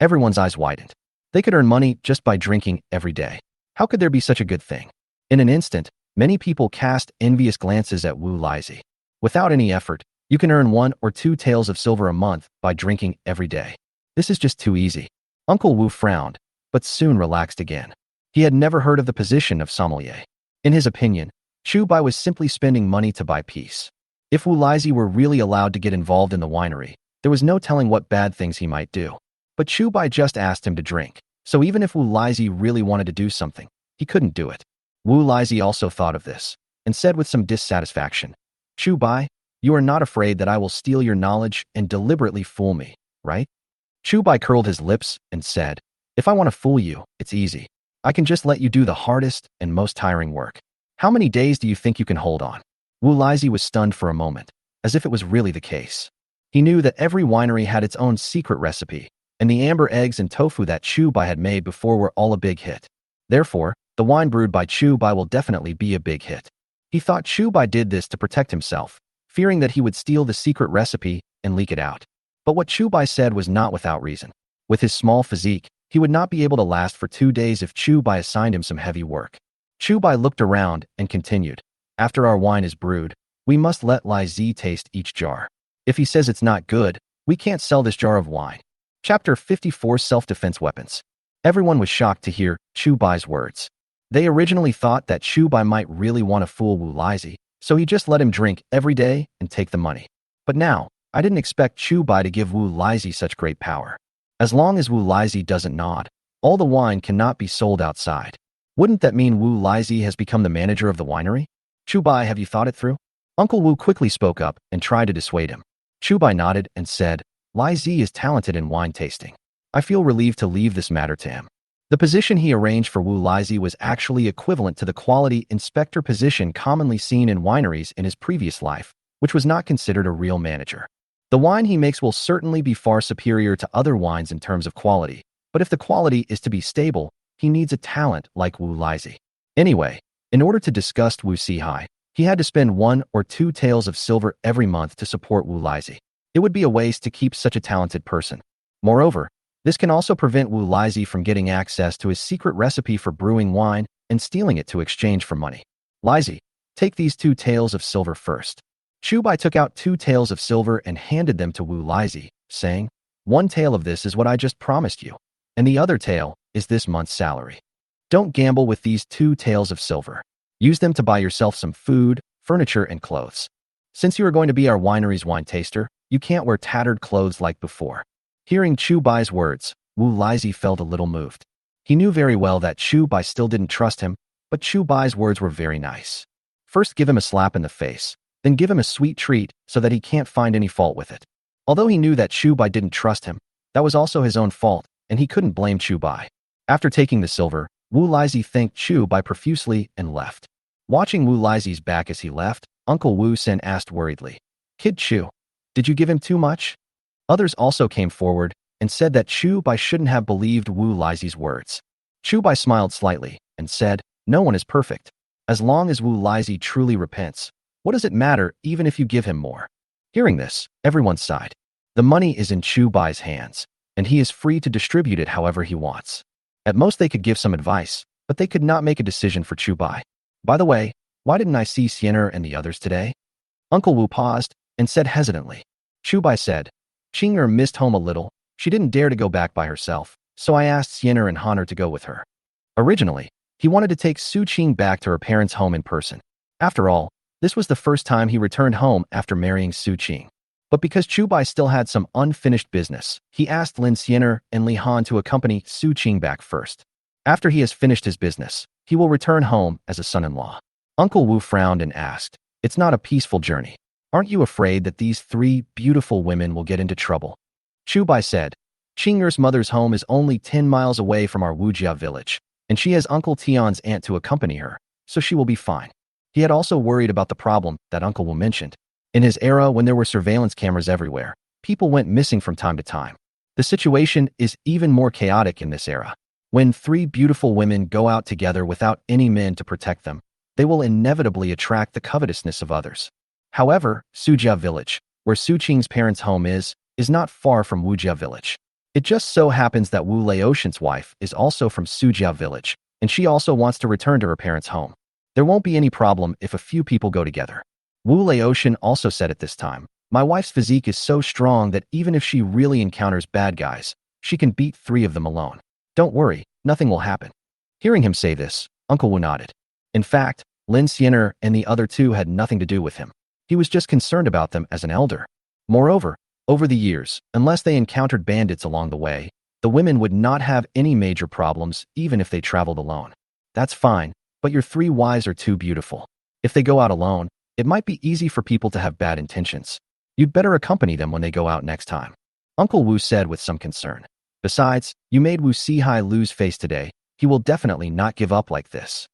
Everyone's eyes widened. They could earn money just by drinking every day. How could there be such a good thing? In an instant, many people cast envious glances at Wu Lizzie. Without any effort, you can earn 1 or 2 taels of silver a month by drinking every day. This is just too easy. Uncle Wu frowned, but soon relaxed again. He had never heard of the position of sommelier. In his opinion, Chu Bai was simply spending money to buy peace. If Wu Lizzie were really allowed to get involved in the winery, there was no telling what bad things he might do. But Chu Bai just asked him to drink, so even if Wu Lizzie really wanted to do something, he couldn't do it. Wu Laizi also thought of this, and said with some dissatisfaction, Chu Bai, you are not afraid that I will steal your knowledge and deliberately fool me, right? Chu Bai curled his lips and said, if I want to fool you, it's easy. I can just let you do the hardest and most tiring work. How many days do you think you can hold on? Wu Laizi was stunned for a moment, as if it was really the case. He knew that every winery had its own secret recipe, and the amber eggs and tofu that Chu Bai had made before were all a big hit. Therefore, the wine brewed by Chu Bai will definitely be a big hit. He thought Chu Bai did this to protect himself, fearing that he would steal the secret recipe and leak it out. But what Chu Bai said was not without reason. With his small physique, he would not be able to last for 2 days if Chu Bai assigned him some heavy work. Chu Bai looked around and continued, after our wine is brewed, we must let Lai Zi taste each jar. If he says it's not good, we can't sell this jar of wine. Chapter 54 Self-Defense Weapons. Everyone was shocked to hear Chu Bai's words. They originally thought that Chu Bai might really want to fool Wu Laizi, so he just let him drink every day and take the money. But now, I didn't expect Chu Bai to give Wu Laizi such great power. As long as Wu Laizi doesn't nod, all the wine cannot be sold outside. Wouldn't that mean Wu Laizi has become the manager of the winery? Chu Bai, have you thought it through? Uncle Wu quickly spoke up and tried to dissuade him. Chu Bai nodded and said, Lai Zi is talented in wine tasting. I feel relieved to leave this matter to him. The position he arranged for Wu Laizi was actually equivalent to the quality inspector position commonly seen in wineries in his previous life, which was not considered a real manager. The wine he makes will certainly be far superior to other wines in terms of quality, but if the quality is to be stable, he needs a talent like Wu Laizi. Anyway, in order to disgust Wu Sihai, he had to spend 1 or 2 taels of silver every month to support Wu Laizi. It would be a waste to keep such a talented person. Moreover, this can also prevent Wu Laizi from getting access to his secret recipe for brewing wine and stealing it to exchange for money. Laizi, take these 2 taels of silver first. Chu Bai took out 2 taels of silver and handed them to Wu Laizi, saying, 1 tael of this is what I just promised you, and the other tael is this month's salary. Don't gamble with these 2 taels of silver. Use them to buy yourself some food, furniture, and clothes. Since you are going to be our winery's wine taster, you can't wear tattered clothes like before. Hearing Chu Bai's words, Wu Laizi felt a little moved. He knew very well that Chu Bai still didn't trust him, but Chu Bai's words were very nice. First give him a slap in the face, then give him a sweet treat so that he can't find any fault with it. Although he knew that Chu Bai didn't trust him, that was also his own fault, and he couldn't blame Chu Bai. After taking the silver, Wu Laizi thanked Chu Bai profusely and left. Watching Wu Laizi's back as he left, Uncle Wu Sen asked worriedly, Kid Chu, did you give him too much? Others also came forward and said that Chu Bai shouldn't have believed Wu Laizi's words. Chu Bai smiled slightly and said, no one is perfect. As long as Wu Laizi truly repents, what does it matter even if you give him more? Hearing this, everyone sighed. The money is in Chu Bai's hands, and he is free to distribute it however he wants. At most they could give some advice, but they could not make a decision for Chu Bai. By the way, why didn't I see Xiener and the others today? Uncle Wu paused and said hesitantly. Chu Bai said, Qing'er missed home a little. She didn't dare to go back by herself, so I asked Xiener and Han'er to go with her. Originally, he wanted to take Su Qing back to her parents' home in person. After all, this was the first time he returned home after marrying Su Qing. But because Chu Bai still had some unfinished business, he asked Lin Xiener and Li Han to accompany Su Qing back first. After he has finished his business, he will return home as a son-in-law. Uncle Wu frowned and asked, it's not a peaceful journey. Aren't you afraid that these 3 beautiful women will get into trouble? Chu Bai said, Qing'er's mother's home is only 10 miles away from our Wujia village, and she has Uncle Tian's aunt to accompany her, so she will be fine. He had also worried about the problem that Uncle Wu mentioned. In his era when there were surveillance cameras everywhere, people went missing from time to time. The situation is even more chaotic in this era. When 3 beautiful women go out together without any men to protect them, they will inevitably attract the covetousness of others. However, Sujia village, where Su Qing's parents' home is not far from Wujia village. It just so happens that Wu Laotian's wife is also from Sujia village, and she also wants to return to her parents' home. There won't be any problem if a few people go together. Wu Laotian also said at this time, my wife's physique is so strong that even if she really encounters bad guys, she can beat 3 of them alone. Don't worry, nothing will happen. Hearing him say this, Uncle Wu nodded. In fact, Lin Xiener and the other 2 had nothing to do with him. He was just concerned about them as an elder. Moreover, over the years, unless they encountered bandits along the way, the women would not have any major problems even if they traveled alone. That's fine. but your 3 wives are too beautiful. If they go out alone, it might be easy for people to have bad intentions. You'd better accompany them when they go out next time. Uncle Wu said with some concern. Besides, you made Wu Sihai lose face today. He will definitely not give up like this.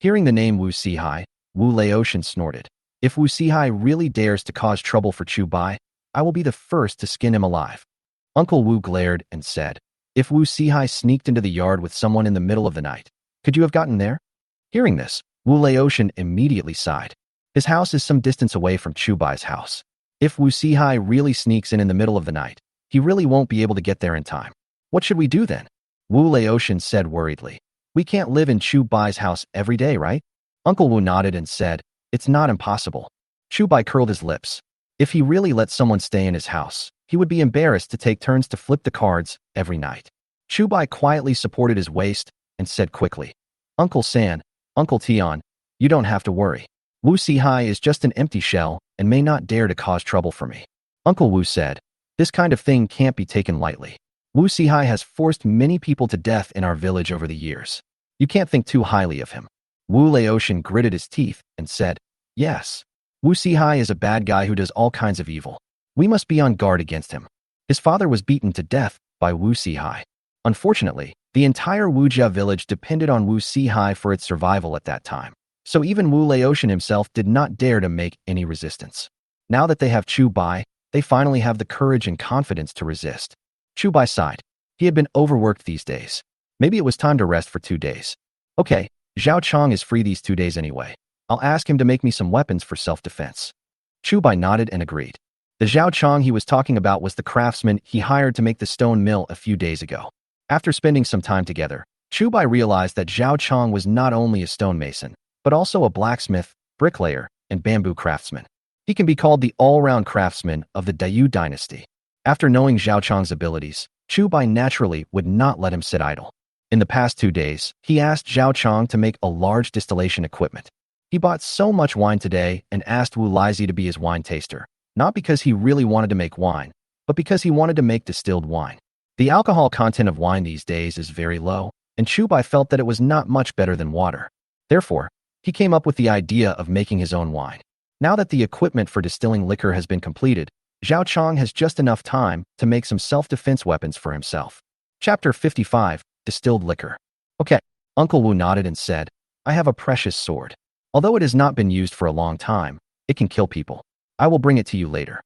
Hearing the name Wu Sihai, Wu Laotian snorted. If Wu Sihai really dares to cause trouble for Chu Bai, I will be the first to skin him alive. Uncle Wu glared and said, if Wu Sihai sneaked into the yard with someone in the middle of the night, could you have gotten there? Hearing this, Wu Laotian immediately sighed. His house is some distance away from Chu Bai's house. If Wu Sihai really sneaks in the middle of the night, he really won't be able to get there in time. What should we do then? Wu Laotian said worriedly. We can't live in Chu Bai's house every day, right? Uncle Wu nodded and said, it's not impossible. Chu Bai curled his lips. If he really let someone stay in his house, he would be embarrassed to take turns to flip the cards every night. Chu Bai quietly supported his waist and said quickly, Uncle San, Uncle Tian, you don't have to worry. Wu Sihai is just an empty shell and may not dare to cause trouble for me. Uncle Wu said, this kind of thing can't be taken lightly. Wu Sihai has forced many people to death in our village over the years. You can't think too highly of him. Wu Laotian gritted his teeth and said, yes. Wu Sihai is a bad guy who does all kinds of evil. We must be on guard against him. His father was beaten to death by Wu Sihai. Unfortunately, the entire Wujia village depended on Wu Sihai for its survival at that time. So even Wu Laotian himself did not dare to make any resistance. Now that they have Chu Bai, they finally have the courage and confidence to resist. Chu Bai sighed. He had been overworked these days. Maybe it was time to rest for 2 days. Okay, Zhao Chong is free these 2 days anyway. I'll ask him to make me some weapons for self-defense. Chu Bai nodded and agreed. The Zhao Chong he was talking about was the craftsman he hired to make the stone mill a few days ago. After spending some time together, Chu Bai realized that Zhao Chong was not only a stonemason, but also a blacksmith, bricklayer, and bamboo craftsman. He can be called the all-round craftsman of the Dayu dynasty. After knowing Zhao Chong's abilities, Chu Bai naturally would not let him sit idle. In the past 2 days, he asked Zhao Chong to make a large distillation equipment. He bought so much wine today and asked Wu Laizi to be his wine taster, not because he really wanted to make wine, but because he wanted to make distilled wine. The alcohol content of wine these days is very low, and Chu Bai felt that it was not much better than water. Therefore, he came up with the idea of making his own wine. Now that the equipment for distilling liquor has been completed, Zhao Chong has just enough time to make some self-defense weapons for himself. Chapter 55, Distilled Liquor. Okay, Uncle Wu nodded and said, I have a precious sword. Although it has not been used for a long time, it can kill people. I will bring it to you later.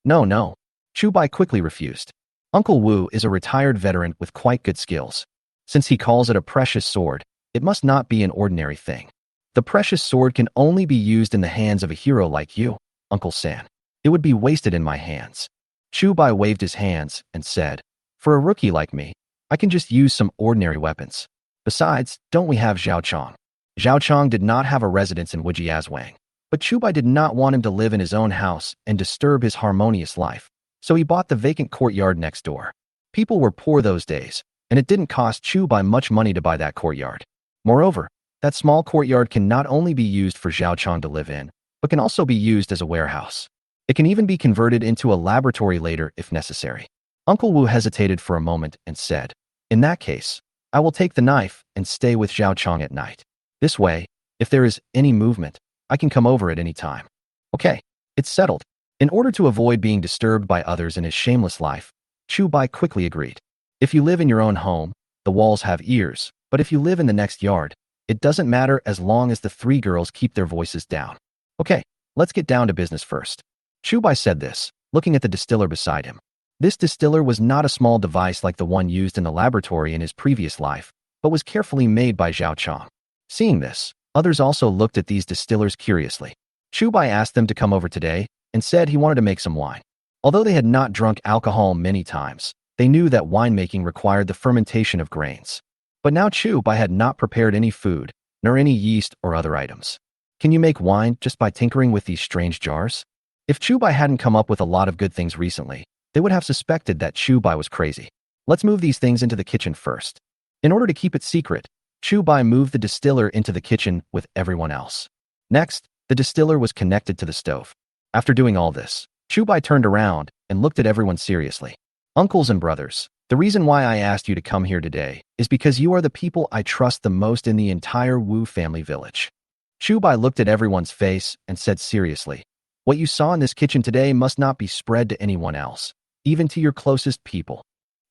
No. Chu Bai quickly refused. Uncle Wu is a retired veteran with quite good skills. Since he calls it a precious sword, it must not be an ordinary thing. The precious sword can only be used in the hands of a hero like you, Uncle San. It would be wasted in my hands. Chu Bai waved his hands and said, for a rookie like me, I can just use some ordinary weapons. Besides, don't we have Zhao Chong? Zhao Chong did not have a residence in Wujiazwang, but Chu Bai did not want him to live in his own house and disturb his harmonious life, so he bought the vacant courtyard next door. People were poor those days, and it didn't cost Chu Bai much money to buy that courtyard. Moreover, that small courtyard can not only be used for Zhao Chong to live in, but can also be used as a warehouse. It can even be converted into a laboratory later if necessary. Uncle Wu hesitated for a moment and said, in that case, I will take the knife and stay with Zhao Chong at night. This way, if there is any movement, I can come over at any time. Okay, it's settled. In order to avoid being disturbed by others in his shameless life, Chu Bai quickly agreed. If you live in your own home, the walls have ears, but if you live in the next yard, it doesn't matter as long as the 3 girls keep their voices down. Okay, let's get down to business first. Chu Bai said this, looking at the distiller beside him. This distiller was not a small device like the one used in the laboratory in his previous life, but was carefully made by Zhao Chong. Seeing this, others also looked at these distillers curiously. Chu Bai asked them to come over today and said he wanted to make some wine. Although they had not drunk alcohol many times, they knew that winemaking required the fermentation of grains. But now Chu Bai had not prepared any food, nor any yeast or other items. Can you make wine just by tinkering with these strange jars? If Chu Bai hadn't come up with a lot of good things recently, they would have suspected that Chu Bai was crazy. Let's move these things into the kitchen first. In order to keep it secret, Chu Bai moved the distiller into the kitchen with everyone else. Next, the distiller was connected to the stove. After doing all this, Chu Bai turned around and looked at everyone seriously. Uncles and brothers, The reason why I asked you to come here today is because you are the people I trust the most in the entire Wu family village. Chu Bai looked at everyone's face and said seriously, what you saw in this kitchen today must not be spread to anyone else, even to your closest people.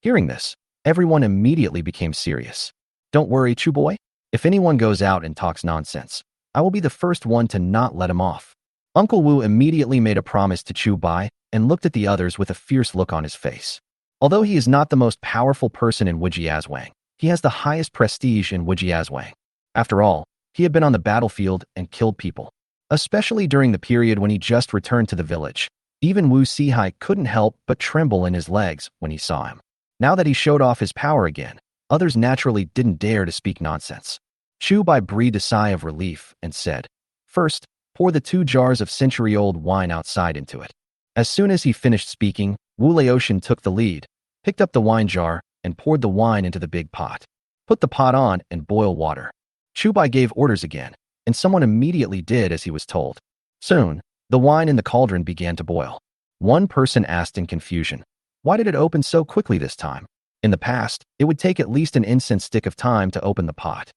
Hearing this, everyone immediately became serious. Don't worry, Chu Boy. If anyone goes out and talks nonsense, I will be the first one to not let him off. Uncle Wu immediately made a promise to Chu Bai and looked at the others with a fierce look on his face. Although he is not the most powerful person in Wujiazwang, he has the highest prestige in Wujiazwang. After all, he had been on the battlefield and killed people, especially during the period when he just returned to the village. Even Wu Sihai couldn't help but tremble in his legs when he saw him. Now that he showed off his power again, others naturally didn't dare to speak nonsense. Chu Bai breathed a sigh of relief and said, first, pour the 2 jars of century-old wine outside into it. As soon as he finished speaking, Wu Laotian took the lead, picked up the wine jar, and poured the wine into the big pot. Put the pot on and boil water. Chu Bai gave orders again, and someone immediately did as he was told. Soon, the wine in the cauldron began to boil. One person asked in confusion, why did it open so quickly this time? In the past, it would take at least an incense stick of time to open the pot.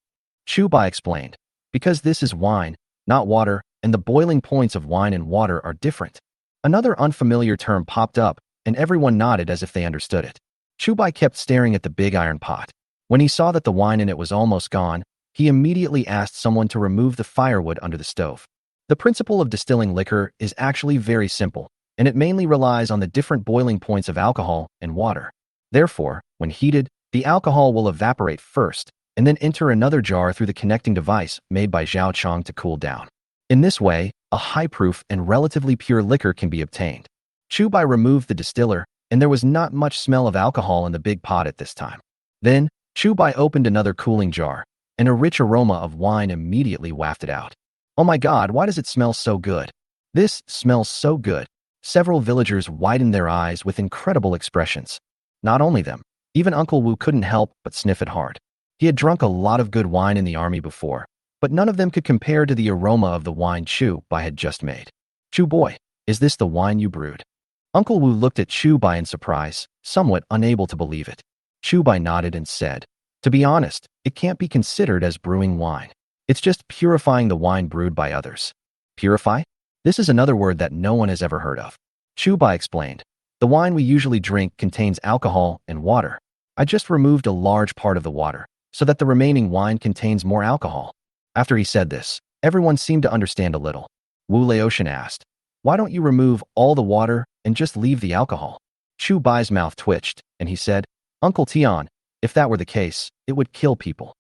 Chu Bai explained, because this is wine, not water, and the boiling points of wine and water are different. Another unfamiliar term popped up, and everyone nodded as if they understood it. Chu Bai kept staring at the big iron pot. When he saw that the wine in it was almost gone, he immediately asked someone to remove the firewood under the stove. The principle of distilling liquor is actually very simple, and it mainly relies on the different boiling points of alcohol and water. Therefore, when heated, the alcohol will evaporate first, and then enter another jar through the connecting device made by Zhao Chong to cool down. In this way, a high-proof and relatively pure liquor can be obtained. Chu Bai removed the distiller, and there was not much smell of alcohol in the big pot at this time. Then, Chu Bai opened another cooling jar, and a rich aroma of wine immediately wafted out. Oh my god, why does it smell so good? This smells so good. Several villagers widened their eyes with incredible expressions. Not only them, even Uncle Wu couldn't help but sniff it hard. He had drunk a lot of good wine in the army before, but none of them could compare to the aroma of the wine Chu Bai had just made. Chu Boy, is this the wine you brewed? Uncle Wu looked at Chu Bai in surprise, somewhat unable to believe it. Chu Bai nodded and said, to be honest, it can't be considered as brewing wine. It's just purifying the wine brewed by others. Purify? This is another word that no one has ever heard of. Chu Bai explained, the wine we usually drink contains alcohol and water. I just removed a large part of the water, so that the remaining wine contains more alcohol. After he said this, everyone seemed to understand a little. Wu Laotian asked, why don't you remove all the water and just leave the alcohol? Chu Bai's mouth twitched, and he said, Uncle Tian, if that were the case, it would kill people.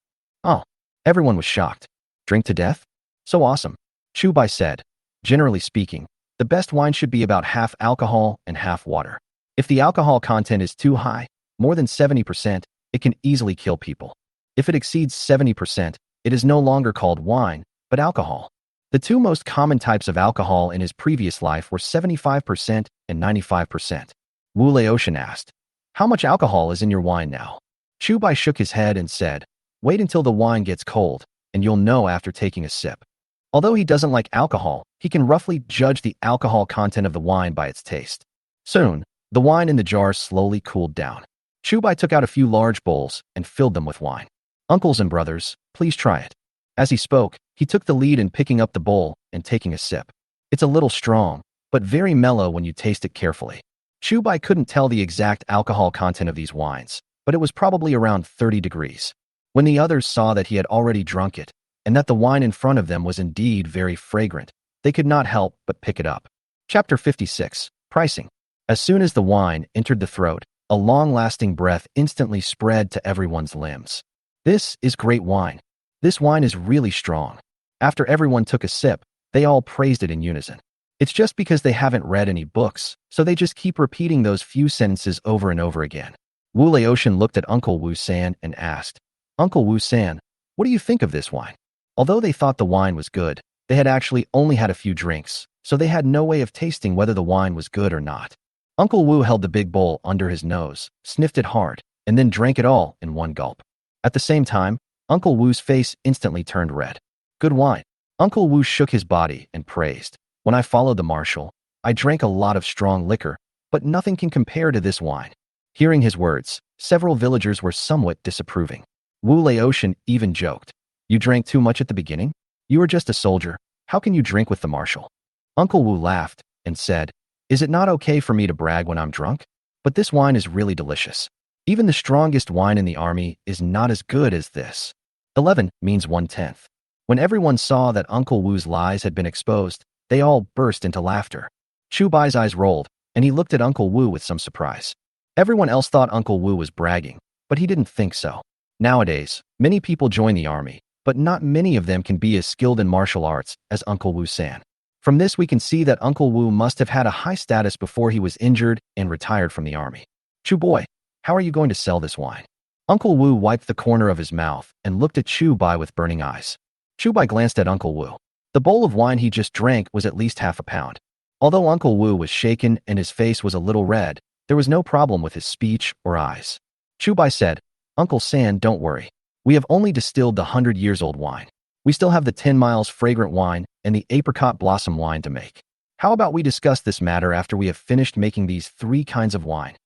Oh, everyone was shocked. Drink to death? So awesome. Chu Bai said, generally speaking, the best wine should be about half alcohol and half water. If the alcohol content is too high, more than 70%, it can easily kill people. If it exceeds 70%, it is no longer called wine, but alcohol. The 2 most common types of alcohol in his previous life were 75% and 95%. Wu Laotian asked, how much alcohol is in your wine now? Chu Bai shook his head and said, wait until the wine gets cold, and you'll know after taking a sip. Although he doesn't like alcohol, he can roughly judge the alcohol content of the wine by its taste. Soon, the wine in the jar slowly cooled down. Chu Bai took out a few large bowls and filled them with wine. Uncles and brothers, please try it. As he spoke, he took the lead in picking up the bowl and taking a sip. It's a little strong, but very mellow when you taste it carefully. Chu Bai couldn't tell the exact alcohol content of these wines, but it was probably around 30 degrees. When the others saw that he had already drunk it, and that the wine in front of them was indeed very fragrant, they could not help but pick it up. Chapter 56, Pricing. As soon as the wine entered the throat, a long-lasting breath instantly spread to everyone's limbs. This is great wine. This wine is really strong. After everyone took a sip, they all praised it in unison. It's just because they haven't read any books, so they just keep repeating those few sentences over and over again. Wu Laotian looked at Uncle Wu San and asked, Uncle Wu San, what do you think of this wine? Although they thought the wine was good, they had actually only had a few drinks, so they had no way of tasting whether the wine was good or not. Uncle Wu held the big bowl under his nose, sniffed it hard, and then drank it all in one gulp. At the same time, Uncle Wu's face instantly turned red. Good wine. Uncle Wu shook his body and praised. When I followed the marshal, I drank a lot of strong liquor, but nothing can compare to this wine. Hearing his words, Several villagers were somewhat disapproving. Wu Laotian even joked, "You drank too much at the beginning? You are just a soldier. How can you drink with the marshal?" Uncle Wu laughed and said, "Is it not okay for me to brag when I'm drunk? But this wine is really delicious. Even the strongest wine in the army is not as good as this." 11 means 1/10. When everyone saw that Uncle Wu's lies had been exposed, they all burst into laughter. Chu Bai's eyes rolled, and he looked at Uncle Wu with some surprise. Everyone else thought Uncle Wu was bragging, but he didn't think so. Nowadays, many people join the army, but not many of them can be as skilled in martial arts as Uncle Wu-san. From this we can see that Uncle Wu must have had a high status before he was injured and retired from the army. "Chu boy, how are you going to sell this wine?" Uncle Wu wiped the corner of his mouth and looked at Chu Bai with burning eyes. Chu Bai glanced at Uncle Wu. The bowl of wine he just drank was at least half a pound. Although Uncle Wu was shaken and his face was a little red, there was no problem with his speech or eyes. Chu Bai said, "Uncle San, don't worry. We have only distilled the 100-years-old wine. We still have the 10 miles fragrant wine and the apricot blossom wine to make. How about we discuss this matter after we have finished making these 3 kinds of wine?"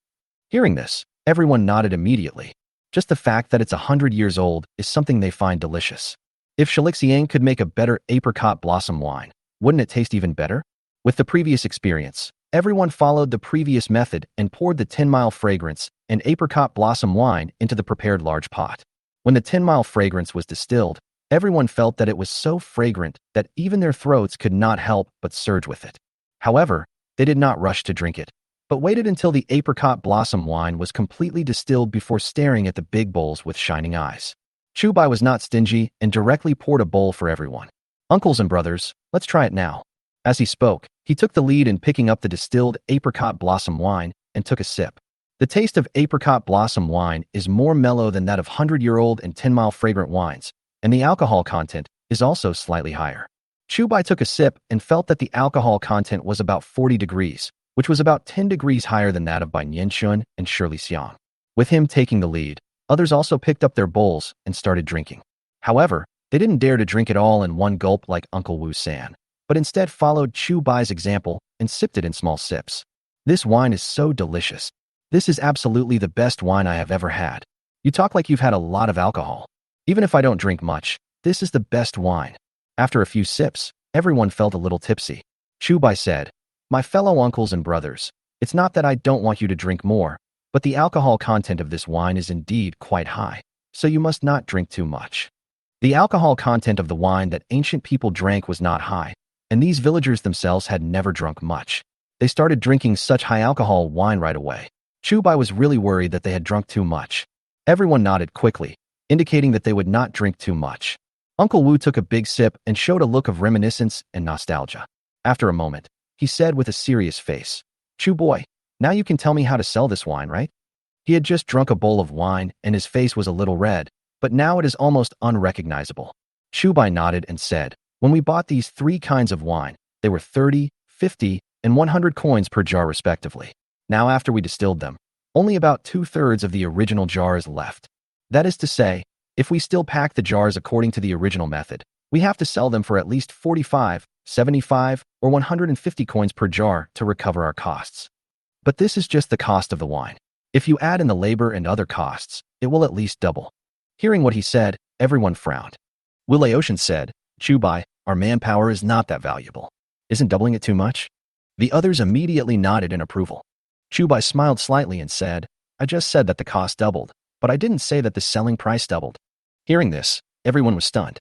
Hearing this, everyone nodded immediately. Just the fact that it's 100 years old is something they find delicious. If Shilixiang could make a better apricot blossom wine, wouldn't it taste even better? With the previous experience, everyone followed the previous method and poured the 10-mile fragrance and apricot blossom wine into the prepared large pot. When the 10-mile fragrance was distilled, everyone felt that it was so fragrant that even their throats could not help but surge with it. However, they did not rush to drink it, but waited until the apricot blossom wine was completely distilled before staring at the big bowls with shining eyes. Chu Bai was not stingy and directly poured a bowl for everyone. "Uncles and brothers, let's try it now." As he spoke, he took the lead in picking up the distilled apricot blossom wine and took a sip. The taste of apricot blossom wine is more mellow than that of 100-year-old and 10-mile fragrant wines, and the alcohol content is also slightly higher. Chu Bai took a sip and felt that the alcohol content was about 40 degrees, which was about 10 degrees higher than that of Bai Nianxun and Shirley Xiang. With him taking the lead, others also picked up their bowls and started drinking. However, they didn't dare to drink it all in one gulp like Uncle Wu-san, but instead followed Chu Bai's example and sipped it in small sips. "This wine is so delicious. This is absolutely the best wine I have ever had. You talk like you've had a lot of alcohol. Even if I don't drink much, this is the best wine." After a few sips, everyone felt a little tipsy. Chu Bai said, "My fellow uncles and brothers, it's not that I don't want you to drink more, but the alcohol content of this wine is indeed quite high, so you must not drink too much." The alcohol content of the wine that ancient people drank was not high, and these villagers themselves had never drunk much. They started drinking such high alcohol wine right away. Chu Bai was really worried that they had drunk too much. Everyone nodded quickly, indicating that they would not drink too much. Uncle Wu took a big sip and showed a look of reminiscence and nostalgia. After a moment, he said with a serious face, "Chu boy, now you can tell me how to sell this wine, right?" He had just drunk a bowl of wine and his face was a little red, but now it is almost unrecognizable. Chu Bai nodded and said, "When we bought these 3 kinds of wine, they were 30, 50, and 100 coins per jar respectively. Now after we distilled them, only about 2/3 of the original jar is left. That is to say, if we still pack the jars according to the original method, we have to sell them for at least 45, 75, or 150 coins per jar to recover our costs. But this is just the cost of the wine. If you add in the labor and other costs, it will at least double." Hearing what he said, everyone frowned. Wu Laotian said, "Chu Bai, our manpower is not that valuable. Isn't doubling it too much?" The others immediately nodded in approval. Chu Bai smiled slightly and said, "I just said that the cost doubled, but I didn't say that the selling price doubled." Hearing this, everyone was stunned.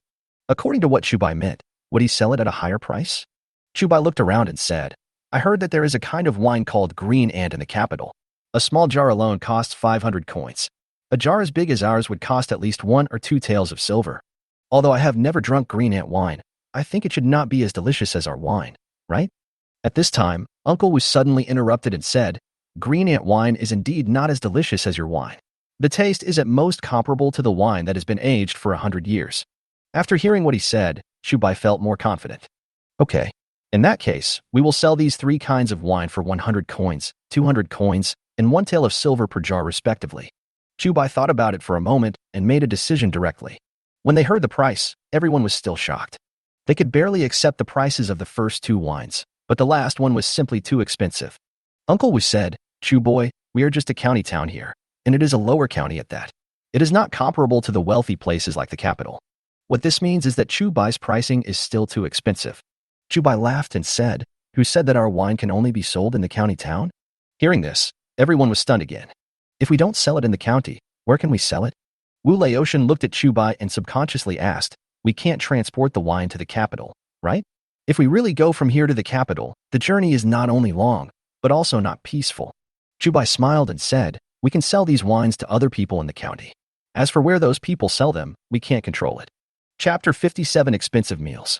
According to what Chu Bai meant, would he sell it at a higher price? Chu Bai looked around and said, "I heard that there is a kind of wine called green ant in the capital. A small jar alone costs 500 coins. A jar as big as ours would cost at least 1 or 2 taels of silver. Although I have never drunk green ant wine, I think it should not be as delicious as our wine, right?" At this time, Uncle was suddenly interrupted and said, "Green ant wine is indeed not as delicious as your wine. The taste is at most comparable to the wine that has been aged for 100 years. After hearing what he said, Chu Bai felt more confident. "Okay, in that case, we will sell these 3 kinds of wine for 100 coins, 200 coins, and 1 tael of silver per jar respectively." Chu Bai thought about it for a moment and made a decision directly. When they heard the price, everyone was still shocked. They could barely accept the prices of the first 2 wines, but the last one was simply too expensive. Uncle Wu said, "Chu boy, we are just a county town here. and it is a lower county at that. It is not comparable to the wealthy places like the capital. What this means is that Chu Bai's pricing is still too expensive. Chu Bai laughed and said, "Who said that our wine can only be sold in the county town?" Hearing this, everyone was stunned again. If we don't sell it in the county, where can we sell it? Wu Laotian looked at Chu Bai and subconsciously asked, "We can't transport the wine to the capital, right? If we really go from here to the capital, the journey is not only long, but also not peaceful." Chu Bai smiled and said, "We can sell these wines to other people in the county. As for where those people sell them, we can't control it." Chapter 57: Expensive Meals.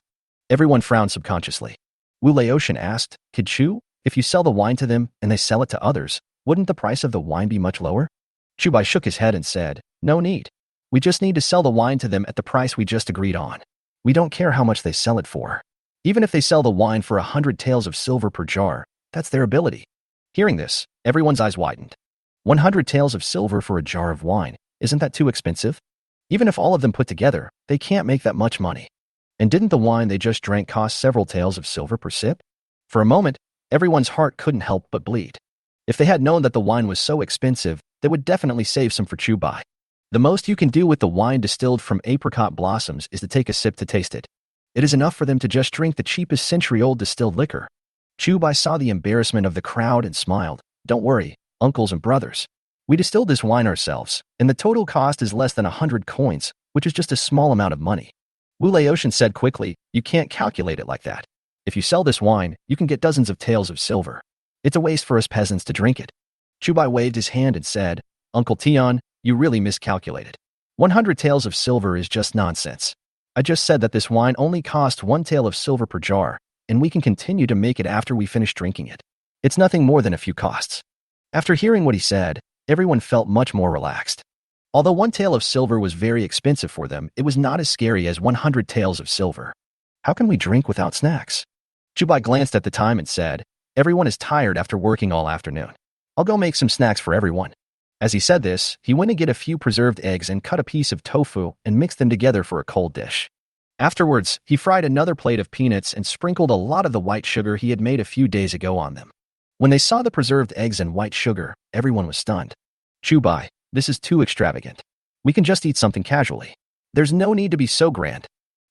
Everyone frowned subconsciously. Wu Laotian asked, "Kid Chu, if you sell the wine to them and they sell it to others, wouldn't the price of the wine be much lower?" Chu Bai shook his head and said, "No need. We just need to sell the wine to them at the price we just agreed on. We don't care how much they sell it for. Even if they sell the wine for 100 taels of silver per jar, that's their ability." Hearing this, everyone's eyes widened. 100 taels of silver for a jar of wine, isn't that too expensive? Even if all of them put together, they can't make that much money. And didn't the wine they just drank cost several taels of silver per sip? For a moment, everyone's heart couldn't help but bleed. If they had known that the wine was so expensive, they would definitely save some for Chu Bai. The most you can do with the wine distilled from apricot blossoms is to take a sip to taste it. It is enough for them to just drink the cheapest century-old distilled liquor. Chu Bai saw the embarrassment of the crowd and smiled. "Don't worry, uncles and brothers. We distilled this wine ourselves, and the total cost is less than 100 coins, which is just a small amount of money." Wu Laotian said quickly, "You can't calculate it like that. If you sell this wine, you can get dozens of taels of silver. It's a waste for us peasants to drink it." Chu Bai waved his hand and said, "Uncle Tian, you really miscalculated. 100 taels of silver is just nonsense. I just said that this wine only cost 1 tael of silver per jar, and we can continue to make it after we finish drinking it. It's nothing more than a few costs." After hearing what he said, everyone felt much more relaxed. Although 1 tael of silver was very expensive for them, it was not as scary as 100 taels of silver. "How can we drink without snacks?" Chu Bai glanced at the time and said, "Everyone is tired after working all afternoon. I'll go make some snacks for everyone." As he said this, he went to get a few preserved eggs and cut a piece of tofu and mixed them together for a cold dish. Afterwards, he fried another plate of peanuts and sprinkled a lot of the white sugar he had made a few days ago on them. When they saw the preserved eggs and white sugar, everyone was stunned. "Chu Bai, this is too extravagant. We can just eat something casually. There's no need to be so grand.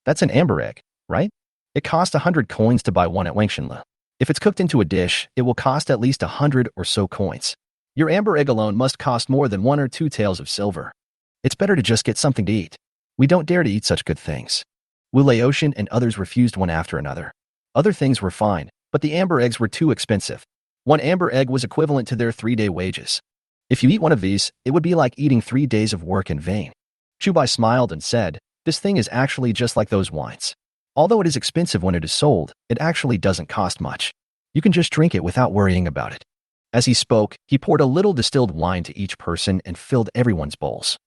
That's an amber egg, right? It costs 100 coins to buy one at Wangshenle. If it's cooked into a dish, it will cost at least 100 or so coins. Your amber egg alone must cost more than 1 or 2 taels of silver. It's better to just get something to eat. We don't dare to eat such good things." Wu Laotian and others refused one after another. Other things were fine, but the amber eggs were too expensive. One amber egg was equivalent to their 3-day wages. If you eat one of these, it would be like eating 3 days of work in vain. Chu Bai smiled and said, "This thing is actually just like those wines. Although it is expensive when it is sold, it actually doesn't cost much. You can just drink it without worrying about it." As he spoke, he poured a little distilled wine to each person and filled everyone's bowls.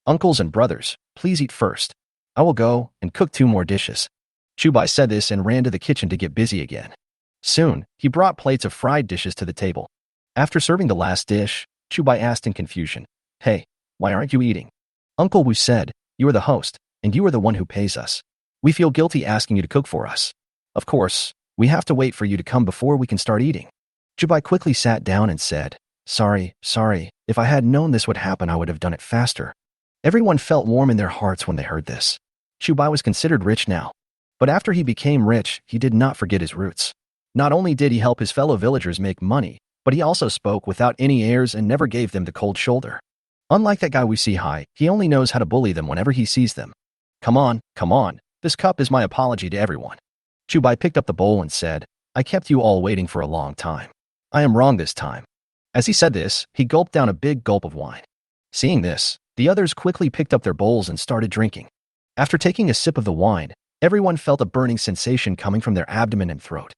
"Uncles and brothers, please eat first. I will go and cook 2 more dishes." Chu Bai said this and ran to the kitchen to get busy again. Soon, he brought plates of fried dishes to the table. After serving the last dish, Chu Bai asked in confusion, "Hey, why aren't you eating?" Uncle Wu said, "You are the host, and you are the one who pays us. We feel guilty asking you to cook for us. Of course, we have to wait for you to come before we can start eating." Chu Bai quickly sat down and said, Sorry. If I had known this would happen, I would have done it faster." Everyone felt warm in their hearts when they heard this. Chu Bai was considered rich now. But after he became rich, he did not forget his roots. Not only did he help his fellow villagers make money, but he also spoke without any airs and never gave them the cold shoulder. Unlike that guy we see high, he only knows how to bully them whenever he sees them. Come on. This cup is my apology to everyone." Chu Bai picked up the bowl and said, "I kept you all waiting for a long time. I am wrong this time." As he said this, he gulped down a big gulp of wine. Seeing this, the others quickly picked up their bowls and started drinking. After taking a sip of the wine, everyone felt a burning sensation coming from their abdomen and throat.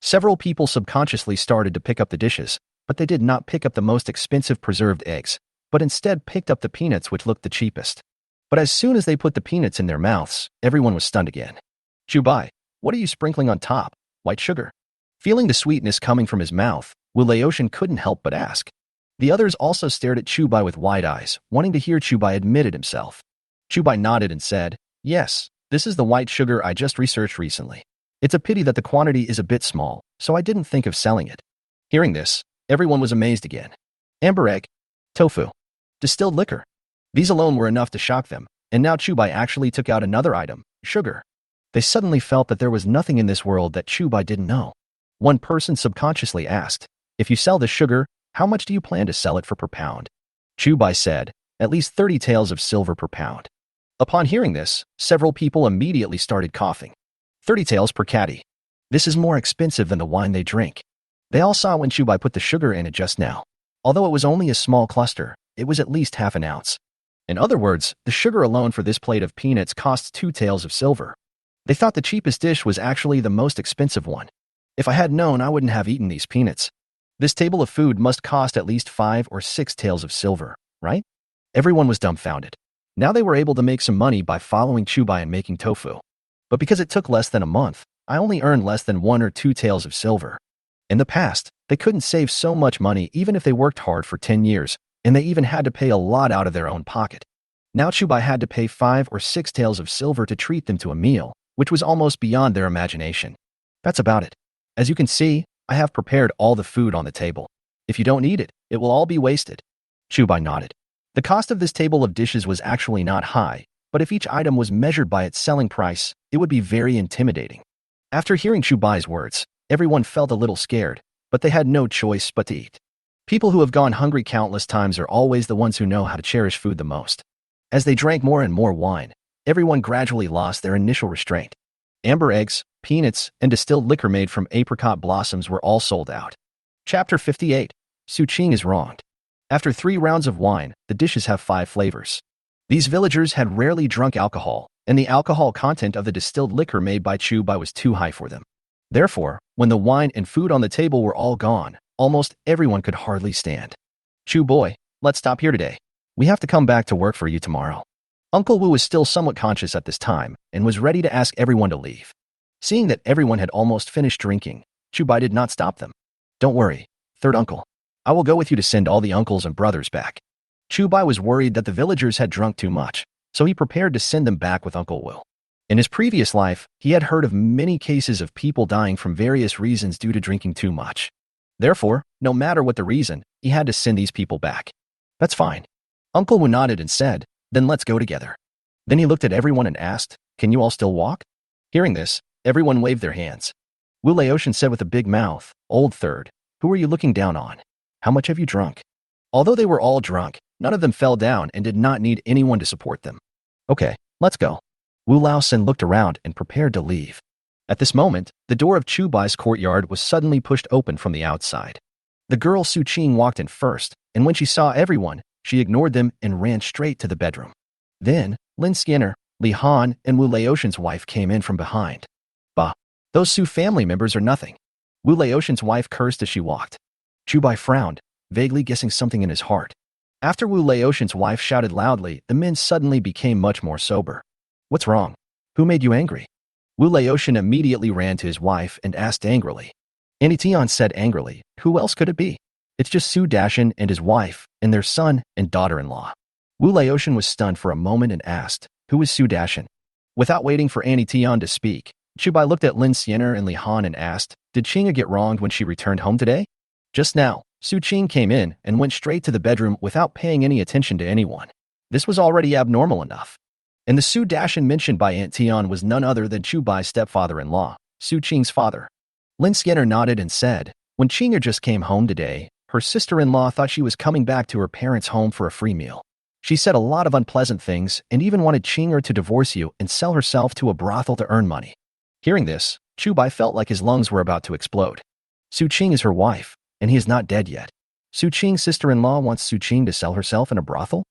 Several people subconsciously started to pick up the dishes, but they did not pick up the most expensive preserved eggs, but instead picked up the peanuts which looked the cheapest. But as soon as they put the peanuts in their mouths, everyone was stunned again. "Chu Bai, what are you sprinkling on top? White sugar?" Feeling the sweetness coming from his mouth, Wu Laotian couldn't help but ask. The others also stared at Chu Bai with wide eyes, wanting to hear Chu Bai admit it himself. Chu Bai nodded and said, "Yes, this is the white sugar I just researched recently. It's a pity that the quantity is a bit small, so I didn't think of selling it." Hearing this, everyone was amazed again. Amber egg, tofu. distilled liquor. These alone were enough to shock them, and now Chu Bai actually took out another item, sugar. They suddenly felt that there was nothing in this world that Chu Bai didn't know. One person subconsciously asked, "If you sell this sugar, how much do you plan to sell it for per pound?" Chu Bai said, "At least 30 taels of silver per pound." Upon hearing this, several people immediately started coughing. 30 taels per caddy. This is more expensive than the wine they drink. They all saw when Chu Bai put the sugar in it just now. Although it was only a small cluster, it was at least half an ounce. In other words, the sugar alone for this plate of peanuts costs 2 taels of silver. They thought the cheapest dish was actually the most expensive one. If I had known, I wouldn't have eaten these peanuts. This table of food must cost at least 5 or 6 taels of silver, right? Everyone was dumbfounded. Now they were able to make some money by following Chu Bai and making tofu. But because it took less than a month, I only earned less than 1 or 2 taels of silver. In the past, they couldn't save so much money even if they worked hard for 10 years, and they even had to pay a lot out of their own pocket. Now Chu Bai had to pay 5 or 6 taels of silver to treat them to a meal, which was almost beyond their imagination. That's about it. As you can see, I have prepared all the food on the table. If you don't eat it, it will all be wasted. Chu Bai nodded. The cost of this table of dishes was actually not high, but if each item was measured by its selling price, it would be very intimidating. After hearing Chu Bai's words, everyone felt a little scared, but they had no choice but to eat. People who have gone hungry countless times are always the ones who know how to cherish food the most. As they drank more and more wine, everyone gradually lost their initial restraint. Amber eggs, peanuts, and distilled liquor made from apricot blossoms were all sold out. Chapter 58. Su Qing is wronged. After 3 rounds of wine, the dishes have 5 flavors. These villagers had rarely drunk alcohol, and the alcohol content of the distilled liquor made by Chu Bai was too high for them. Therefore, when the wine and food on the table were all gone, almost everyone could hardly stand. "Chu boy, let's stop here today. We have to come back to work for you tomorrow." Uncle Wu was still somewhat conscious at this time and was ready to ask everyone to leave. Seeing that everyone had almost finished drinking, Chu Bai did not stop them. "Don't worry, third uncle. I will go with you to send all the uncles and brothers back." Chu Bai was worried that the villagers had drunk too much, so he prepared to send them back with Uncle Wu. In his previous life, he had heard of many cases of people dying from various reasons due to drinking too much. Therefore, no matter what the reason, he had to send these people back. "That's fine." Uncle Wu nodded and said, "Then let's go together." Then he looked at everyone and asked, "Can you all still walk?" Hearing this, everyone waved their hands. Wu Laotian said with a big mouth, "Old third, who are you looking down on? How much have you drunk?" Although they were all drunk, none of them fell down and did not need anyone to support them. "Okay, let's go." Wu Laosen looked around and prepared to leave. At this moment, the door of Chu Bai's courtyard was suddenly pushed open from the outside. The girl Su Qing walked in first, and when she saw everyone, she ignored them and ran straight to the bedroom. Then, Lin Skinner, Li Han, and Wu Laotian's wife came in from behind. "Bah, those Su family members are nothing." Wu Laotian's wife cursed as she walked. Chu Bai frowned, vaguely guessing something in his heart. After Wu Laotian's wife shouted loudly, the men suddenly became much more sober. "What's wrong? Who made you angry?" Wu Laotian immediately ran to his wife and asked angrily. Annie Tian said angrily, "Who else could it be? It's just Su Dashan and his wife, and their son and daughter-in-law." Wu Laotian was stunned for a moment and asked, "Who is Su Dashan?" Without waiting for Annie Tian to speak, Chu Bai looked at Lin Siener and Li Han and asked, "Did Qinga get wronged when she returned home today?" Just now, Su Qing came in and went straight to the bedroom without paying any attention to anyone. This was already abnormal enough. And the Su Dashan mentioned by Aunt Tian was none other than Chu Bai's stepfather-in-law, Su Qing's father. Lin Skinner nodded and said, "When Qinga just came home today, her sister-in-law thought she was coming back to her parents' home for a free meal. She said a lot of unpleasant things and even wanted Qinga to divorce you and sell herself to a brothel to earn money." Hearing this, Chu Bai felt like his lungs were about to explode. Su Qing is her wife, and he is not dead yet. Su Qing's sister-in-law wants Su Qing to sell herself in a brothel?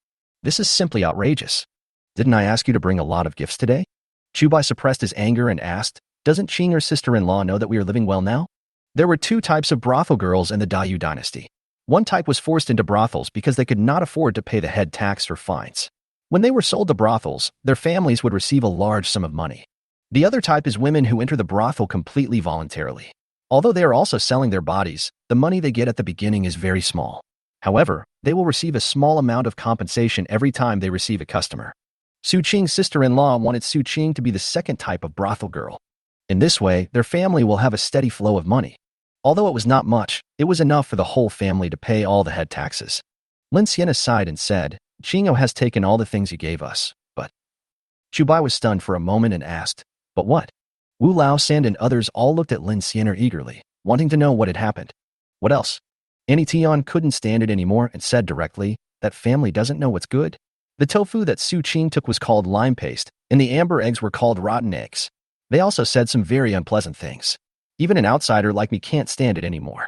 This is simply outrageous. "Didn't I ask you to bring a lot of gifts today?" Chu Bai suppressed his anger and asked, "Doesn't Qing's sister-in-law know that we are living well now?" There were 2 types of brothel girls in the Dayu dynasty. One type was forced into brothels because they could not afford to pay the head tax or fines. When they were sold to brothels, their families would receive a large sum of money. The other type is women who enter the brothel completely voluntarily. Although they are also selling their bodies, the money they get at the beginning is very small. However, they will receive a small amount of compensation every time they receive a customer. Su Qing's sister-in-law wanted Su Qing to be the second type of brothel girl. In this way, their family will have a steady flow of money. Although it was not much, it was enough for the whole family to pay all the head taxes. Lin Xian sighed and said, Qingyo has taken all the things you gave us, but… Chu Bai was stunned for a moment and asked, but what? Wu Lao San and others all looked at Lin Xian eagerly, wanting to know what had happened. What else? Annie Tian couldn't stand it anymore and said directly, that family doesn't know what's good. The tofu that Su Qing took was called lime paste, and the amber eggs were called rotten eggs. They also said some very unpleasant things. Even an outsider like me can't stand it anymore.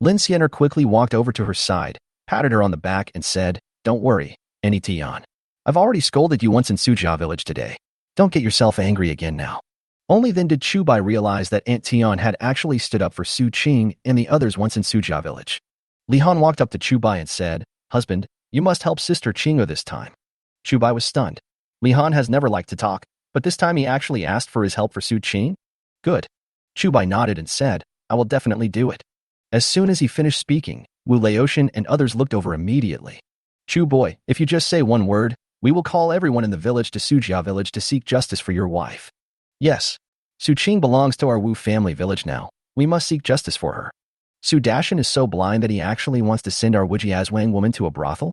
Lin Xian quickly walked over to her side, patted her on the back and said, don't worry, Annie Tian. I've already scolded you once in Sujia village today. Don't get yourself angry again now. Only then did Chu Bai realize that Aunt Tian had actually stood up for Su Qing and the others once in Sujia village. Li Han walked up to Chu Bai and said, husband, you must help Sister Qingyo this time. Chu Bai was stunned. Li Han has never liked to talk, but this time he actually asked for his help for Su Qing? Good. Chu Bai nodded and said, I will definitely do it. As soon as he finished speaking, Wu Laotian and others looked over immediately. Chu Boy, if you just say one word, we will call everyone in the village to Sujia village to seek justice for your wife. Yes. Su Qing belongs to our Wu family village now. We must seek justice for her. Su Dashan is so blind that he actually wants to send our Wujiazwang woman to a brothel?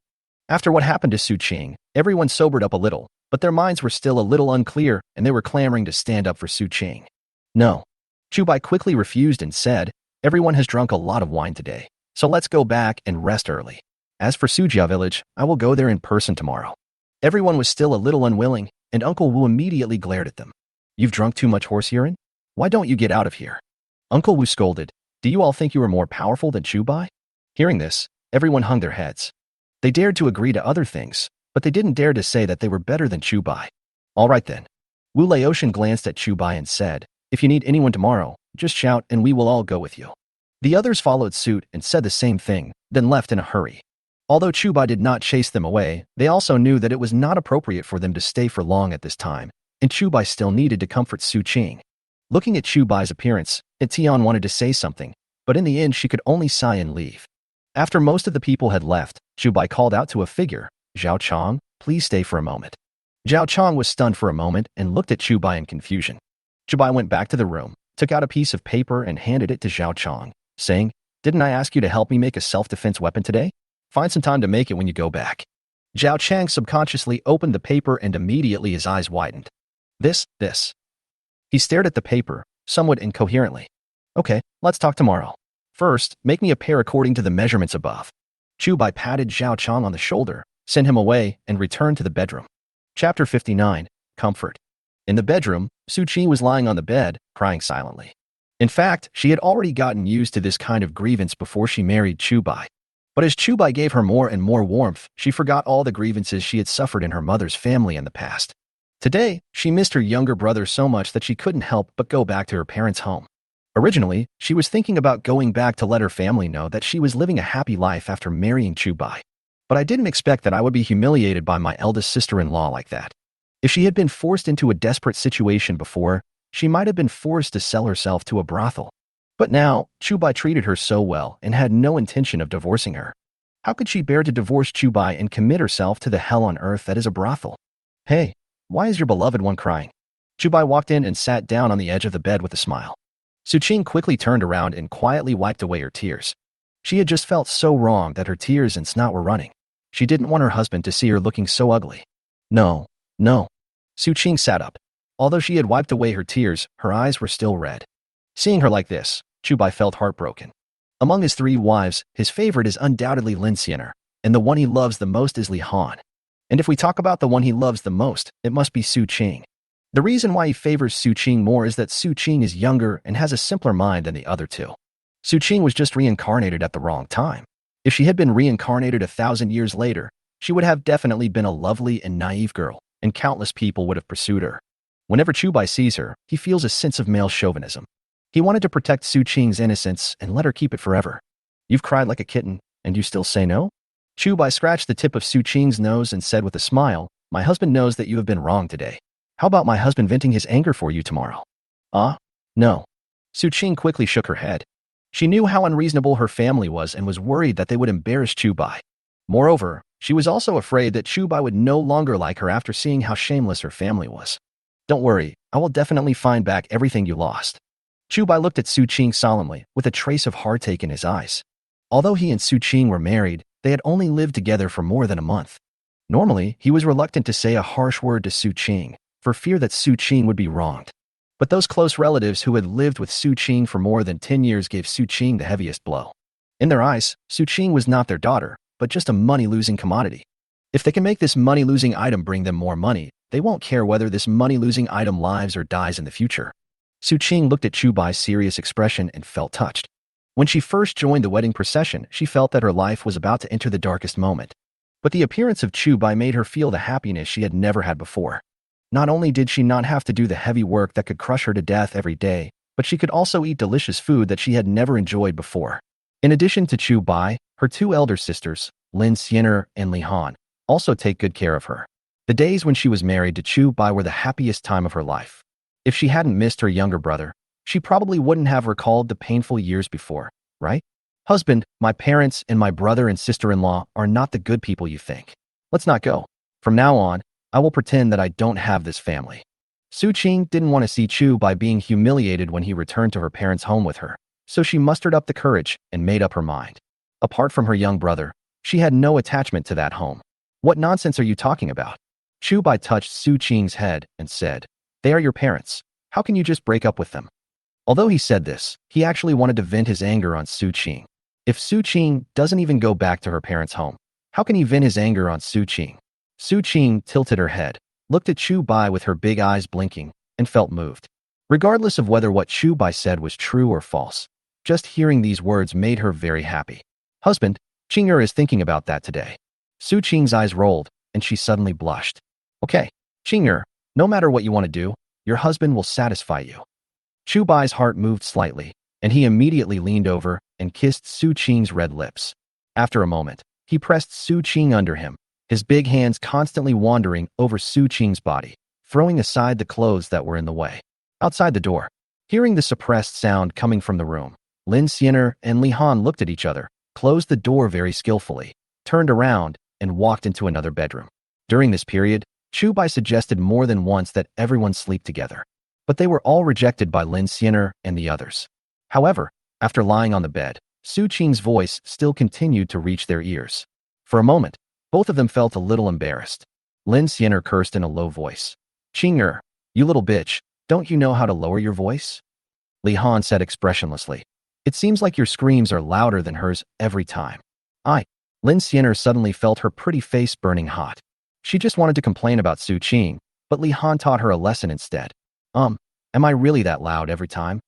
After what happened to Su Qing, everyone sobered up a little, but their minds were still a little unclear and they were clamoring to stand up for Su Qing. No. Chu Bai quickly refused and said, everyone has drunk a lot of wine today, so let's go back and rest early. As for Sujia village, I will go there in person tomorrow. Everyone was still a little unwilling, and Uncle Wu immediately glared at them. You've drunk too much horse urine? Why don't you get out of here? Uncle Wu scolded, do you all think you are more powerful than Chu Bai? Hearing this, everyone hung their heads. They dared to agree to other things, but they didn't dare to say that they were better than Chu Bai. All right then. Wu Laotian glanced at Chu Bai and said, if you need anyone tomorrow, just shout and we will all go with you. The others followed suit and said the same thing, then left in a hurry. Although Chu Bai did not chase them away, they also knew that it was not appropriate for them to stay for long at this time, and Chu Bai still needed to comfort Su Qing. Looking at Chu Bai's appearance, Tian wanted to say something, but in the end she could only sigh and leave. After most of the people had left, Chu Bai called out to a figure, Zhao Chong, please stay for a moment. Zhao Chong was stunned for a moment and looked at Chu Bai in confusion. Chu Bai went back to the room, took out a piece of paper and handed it to Zhao Chong, saying, didn't I ask you to help me make a self-defense weapon today? Find some time to make it when you go back. Zhao Chang subconsciously opened the paper and immediately his eyes widened. This. He stared at the paper, somewhat incoherently. Okay, let's talk tomorrow. First, make me a pair according to the measurements above. Chu Bai patted Zhao Chang on the shoulder, sent him away, and returned to the bedroom. Chapter 59, Comfort. In the bedroom, Su Qi was lying on the bed, crying silently. In fact, she had already gotten used to this kind of grievance before she married Chu Bai. But as Chu Bai gave her more and more warmth, she forgot all the grievances she had suffered in her mother's family in the past. Today, she missed her younger brother so much that she couldn't help but go back to her parents' home. Originally, she was thinking about going back to let her family know that she was living a happy life after marrying Chu Bai. But I didn't expect that I would be humiliated by my eldest sister-in-law like that. If she had been forced into a desperate situation before, she might have been forced to sell herself to a brothel. But now, Chu Bai treated her so well and had no intention of divorcing her. How could she bear to divorce Chu Bai and commit herself to the hell on earth that is a brothel? Hey, why is your beloved one crying? Chu Bai walked in and sat down on the edge of the bed with a smile. Su Qing quickly turned around and quietly wiped away her tears. She had just felt so wrong that her tears and snot were running. She didn't want her husband to see her looking so ugly. No. Su Qing sat up. Although she had wiped away her tears, her eyes were still red. Seeing her like this, Chu Bai felt heartbroken. Among his 3 wives, his favorite is undoubtedly Lin Xianer, and the one he loves the most is Li Han. And if we talk about the one he loves the most, it must be Su Qing. The reason why he favors Su Qing more is that Su Qing is younger and has a simpler mind than the other 2. Su Qing was just reincarnated at the wrong time. If she had been reincarnated 1,000 years later, she would have definitely been a lovely and naive girl, and countless people would have pursued her. Whenever Chu Bai sees her, he feels a sense of male chauvinism. He wanted to protect Su Qing's innocence and let her keep it forever. You've cried like a kitten, and you still say no? Chu Bai scratched the tip of Su Qing's nose and said with a smile, my husband knows that you have been wrong today. How about my husband venting his anger for you tomorrow? No. Su Qing quickly shook her head. She knew how unreasonable her family was and was worried that they would embarrass Chu Bai. Moreover, she was also afraid that Chu Bai would no longer like her after seeing how shameless her family was. Don't worry, I will definitely find back everything you lost. Chu Bai looked at Su Qing solemnly, with a trace of heartache in his eyes. Although he and Su Qing were married, They had only lived together for more than a month. Normally, he was reluctant to say a harsh word to Su Qing, for fear that Su Qing would be wronged. But those close relatives who had lived with Su Qing for more than 10 years gave Su Qing the heaviest blow. In their eyes, Su Qing was not their daughter, but just a money-losing commodity. If they can make this money-losing item bring them more money, they won't care whether this money-losing item lives or dies in the future. Su Qing looked at Chu Bai's serious expression and felt touched. When she first joined the wedding procession, she felt that her life was about to enter the darkest moment. But the appearance of Chu Bai made her feel the happiness she had never had before. Not only did she not have to do the heavy work that could crush her to death every day, but she could also eat delicious food that she had never enjoyed before. In addition to Chu Bai, her two elder sisters, Lin Xianer and Li Han, also take good care of her. The days when she was married to Chu Bai were the happiest time of her life. If she hadn't missed her younger brother, she probably wouldn't have recalled the painful years before, right? Husband, my parents and my brother and sister-in-law are not the good people you think. Let's not go. From now on, I will pretend that I don't have this family. Su Qing didn't want to see Chu Bai being humiliated when he returned to her parents' home with her, so she mustered up the courage and made up her mind. Apart from her young brother, she had no attachment to that home. What nonsense are you talking about? Chu Bai touched Su Qing's head and said, "They are your parents. How can you just break up with them?" Although he said this, he actually wanted to vent his anger on Su Qing. If Su Qing doesn't even go back to her parents' home, how can he vent his anger on Su Qing? Su Qing tilted her head, looked at Chu Bai with her big eyes blinking, and felt moved. Regardless of whether what Chu Bai said was true or false, just hearing these words made her very happy. Husband, Qing'er is thinking about that today. Su Qing's eyes rolled, and she suddenly blushed. Okay, Qing'er, no matter what you want to do, your husband will satisfy you. Chu Bai's heart moved slightly, and he immediately leaned over and kissed Su Qing's red lips. After a moment, he pressed Su Qing under him, his big hands constantly wandering over Su Qing's body, throwing aside the clothes that were in the way. Outside the door, hearing the suppressed sound coming from the room, Lin Xianer and Li Han looked at each other, closed the door very skillfully, turned around, and walked into another bedroom. During this period, Chu Bai suggested more than once that everyone sleep together, but they were all rejected by Lin Xianer and the others. However, after lying on the bed, Su Qing's voice still continued to reach their ears. For a moment, both of them felt a little embarrassed. Lin Xianer cursed in a low voice. "Qing'er, you little bitch, don't you know how to lower your voice?" Li Han said expressionlessly. "It seems like your screams are louder than hers every time." Lin Xianer suddenly felt her pretty face burning hot. She just wanted to complain about Su Qing, but Li Han taught her a lesson instead. Am I really that loud every time?"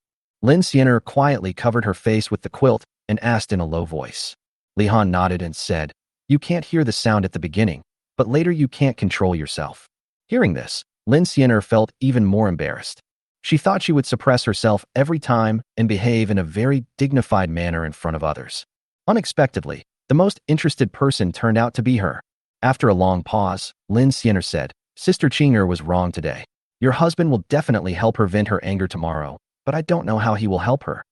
Lin Xianer quietly covered her face with the quilt and asked in a low voice. Li Han nodded and said, "You can't hear the sound at the beginning, but later you can't control yourself." Hearing this, Lin Xianer felt even more embarrassed. She thought she would suppress herself every time and behave in a very dignified manner in front of others. Unexpectedly, the most interested person turned out to be her. After a long pause, Lin Xianer said, "Sister Qing'er was wrong today. Your husband will definitely help her vent her anger tomorrow, but I don't know how he will help her."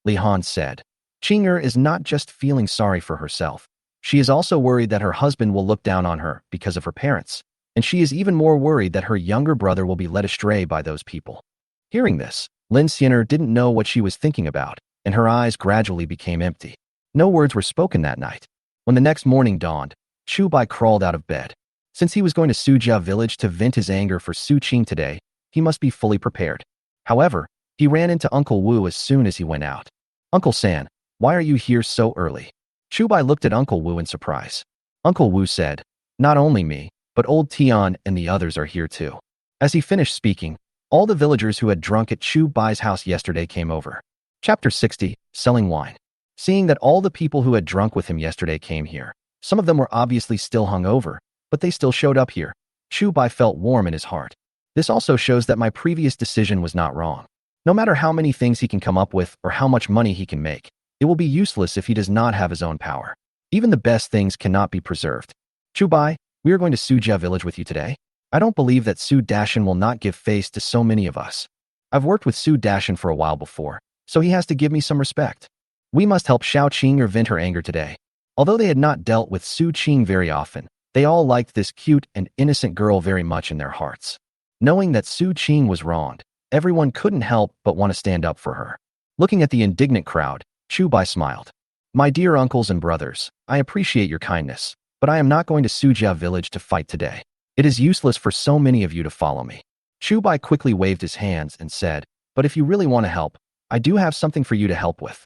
Li Han said, "Qing'er is not just feeling sorry for herself. She is also worried that her husband will look down on her because of her parents, and she is even more worried that her younger brother will be led astray by those people." Hearing this, Lin Xianer didn't know what she was thinking about, and her eyes gradually became empty. No words were spoken that night. When the next morning dawned, Chu Bai crawled out of bed. Since he was going to Sujia village to vent his anger for Su Qing today, he must be fully prepared. However, he ran into Uncle Wu as soon as he went out. "Uncle San, why are you here so early?" Chu Bai looked at Uncle Wu in surprise. Uncle Wu said, "Not only me, but old Tian and the others are here too." As he finished speaking, all the villagers who had drunk at Chu Bai's house yesterday came over. Chapter 60, Selling Wine. Seeing that all the people who had drunk with him yesterday came here, some of them were obviously still hungover, but they still showed up here. Chu Bai felt warm in his heart. This also shows that my previous decision was not wrong. No matter how many things he can come up with or how much money he can make, it will be useless if he does not have his own power. Even the best things cannot be preserved. "Chu Bai, we are going to Sujia village with you today. I don't believe that Su Dashan will not give face to so many of us. I've worked with Su Dashan for a while before, so he has to give me some respect. We must help Xiao Qing vent her anger today." Although they had not dealt with Su Qing very often, they all liked this cute and innocent girl very much in their hearts. Knowing that Su Qing was wronged, everyone couldn't help but want to stand up for her. Looking at the indignant crowd, Chu Bai smiled. My dear uncles and brothers, I appreciate your kindness, but I am not going to Sujia village to fight today. It is useless for so many of you to follow me. Chu Bai quickly waved his hands and said, but if you really want to help, I do have something for you to help with.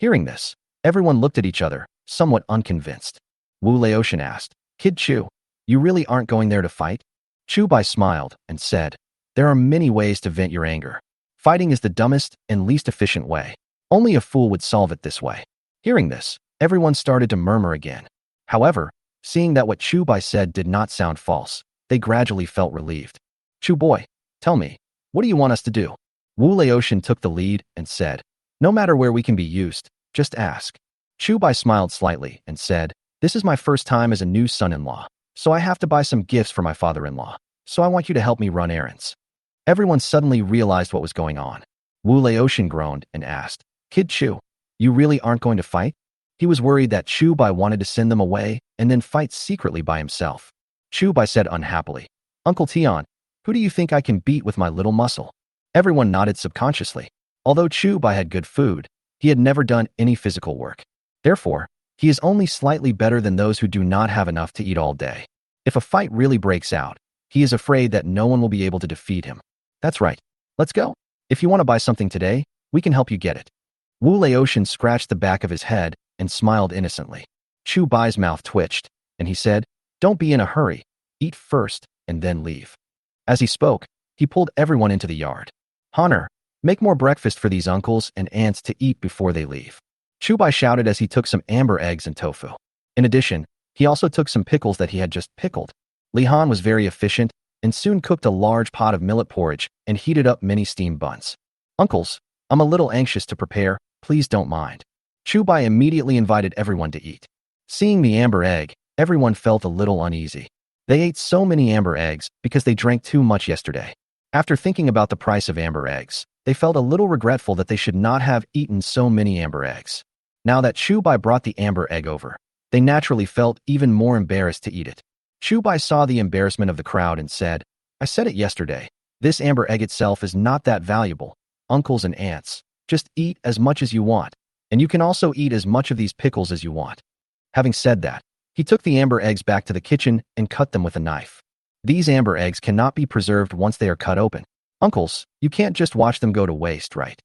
Hearing this, everyone looked at each other, somewhat unconvinced. Wu Laotian asked, Kid Chu, you really aren't going there to fight? Chu Bai smiled and said, there are many ways to vent your anger. Fighting is the dumbest and least efficient way. Only a fool would solve it this way. Hearing this, everyone started to murmur again. However, seeing that what Chu Bai said did not sound false, they gradually felt relieved. Chu boy, tell me, what do you want us to do? Wu Laotian took the lead and said, no matter where we can be used, just ask. Chu Bai smiled slightly and said, this is my first time as a new son-in-law, so I have to buy some gifts for my father-in-law, so I want you to help me run errands. Everyone suddenly realized what was going on. Wu Laotian groaned and asked, Kid Chu, you really aren't going to fight? He was worried that Chu Bai wanted to send them away and then fight secretly by himself. Chu Bai said unhappily, Uncle Tian, who do you think I can beat with my little muscle? Everyone nodded subconsciously. Although Chu Bai had good food, he had never done any physical work. Therefore, he is only slightly better than those who do not have enough to eat all day. If a fight really breaks out, he is afraid that no one will be able to defeat him. That's right. Let's go. If you want to buy something today, we can help you get it. Wu Laotian scratched the back of his head and smiled innocently. Chu Bai's mouth twitched, and he said, don't be in a hurry. Eat first, and then leave. As he spoke, he pulled everyone into the yard. Honor, make more breakfast for these uncles and aunts to eat before they leave. Chu Bai shouted as he took some amber eggs and tofu. In addition, he also took some pickles that he had just pickled. Li Han was very efficient and soon cooked a large pot of millet porridge and heated up many steamed buns. Uncles, I'm a little anxious to prepare, please don't mind. Chu Bai immediately invited everyone to eat. Seeing the amber egg, everyone felt a little uneasy. They ate so many amber eggs because they drank too much yesterday. After thinking about the price of amber eggs, they felt a little regretful that they should not have eaten so many amber eggs. Now that Chu Bai brought the amber egg over, they naturally felt even more embarrassed to eat it. Chu Bai saw the embarrassment of the crowd and said, I said it yesterday, this amber egg itself is not that valuable. Uncles and aunts, just eat as much as you want, and you can also eat as much of these pickles as you want. Having said that, he took the amber eggs back to the kitchen and cut them with a knife. These amber eggs cannot be preserved once they are cut open. Uncles, you can't just watch them go to waste, right?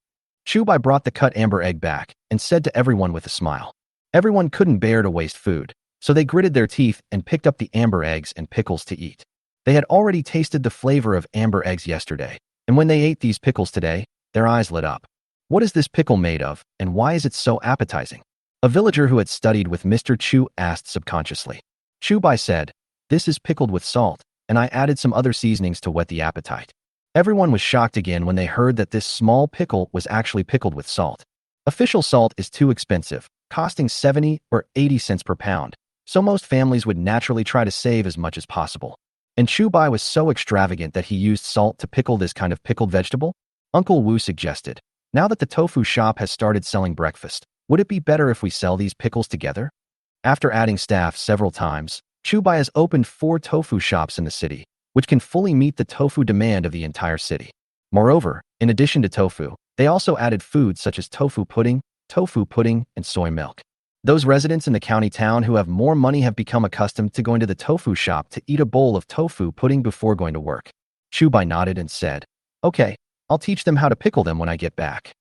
Chu Bai brought the cut amber egg back and said to everyone with a smile. Everyone couldn't bear to waste food, so they gritted their teeth and picked up the amber eggs and pickles to eat. They had already tasted the flavor of amber eggs yesterday, and when they ate these pickles today, their eyes lit up. What is this pickle made of, and why is it so appetizing? A villager who had studied with Mr. Chu asked subconsciously. Chu Bai said, this is pickled with salt, and I added some other seasonings to whet the appetite. Everyone was shocked again when they heard that this small pickle was actually pickled with salt. Official salt is too expensive, costing 70 or 80 cents per pound, so most families would naturally try to save as much as possible. And Chu Bai was so extravagant that he used salt to pickle this kind of pickled vegetable? Uncle Wu suggested, now that the tofu shop has started selling breakfast, would it be better if we sell these pickles together? After adding staff several times, Chu Bai has opened 4 tofu shops in the city, which can fully meet the tofu demand of the entire city. Moreover, in addition to tofu, they also added foods such as tofu pudding, and soy milk. Those residents in the county town who have more money have become accustomed to going to the tofu shop to eat a bowl of tofu pudding before going to work. Chu Bai nodded and said, okay, I'll teach them how to pickle them when I get back.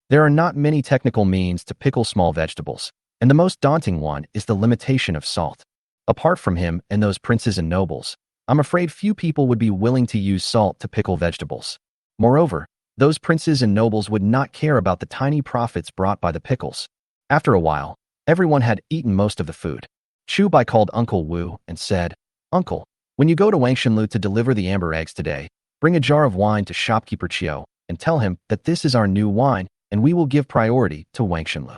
There are not many technical means to pickle small vegetables, and the most daunting one is the limitation of salt. Apart from him and those princes and nobles, I'm afraid few people would be willing to use salt to pickle vegetables. Moreover, those princes and nobles would not care about the tiny profits brought by the pickles. After a while, everyone had eaten most of the food. Chu Bai called Uncle Wu and said, Uncle, when you go to Wangshenlu to deliver the amber eggs today, bring a jar of wine to shopkeeper Chiu and tell him that this is our new wine and we will give priority to Wangshenlu.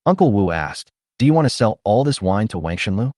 Uncle Wu asked, do you want to sell all this wine to Wangshenlu?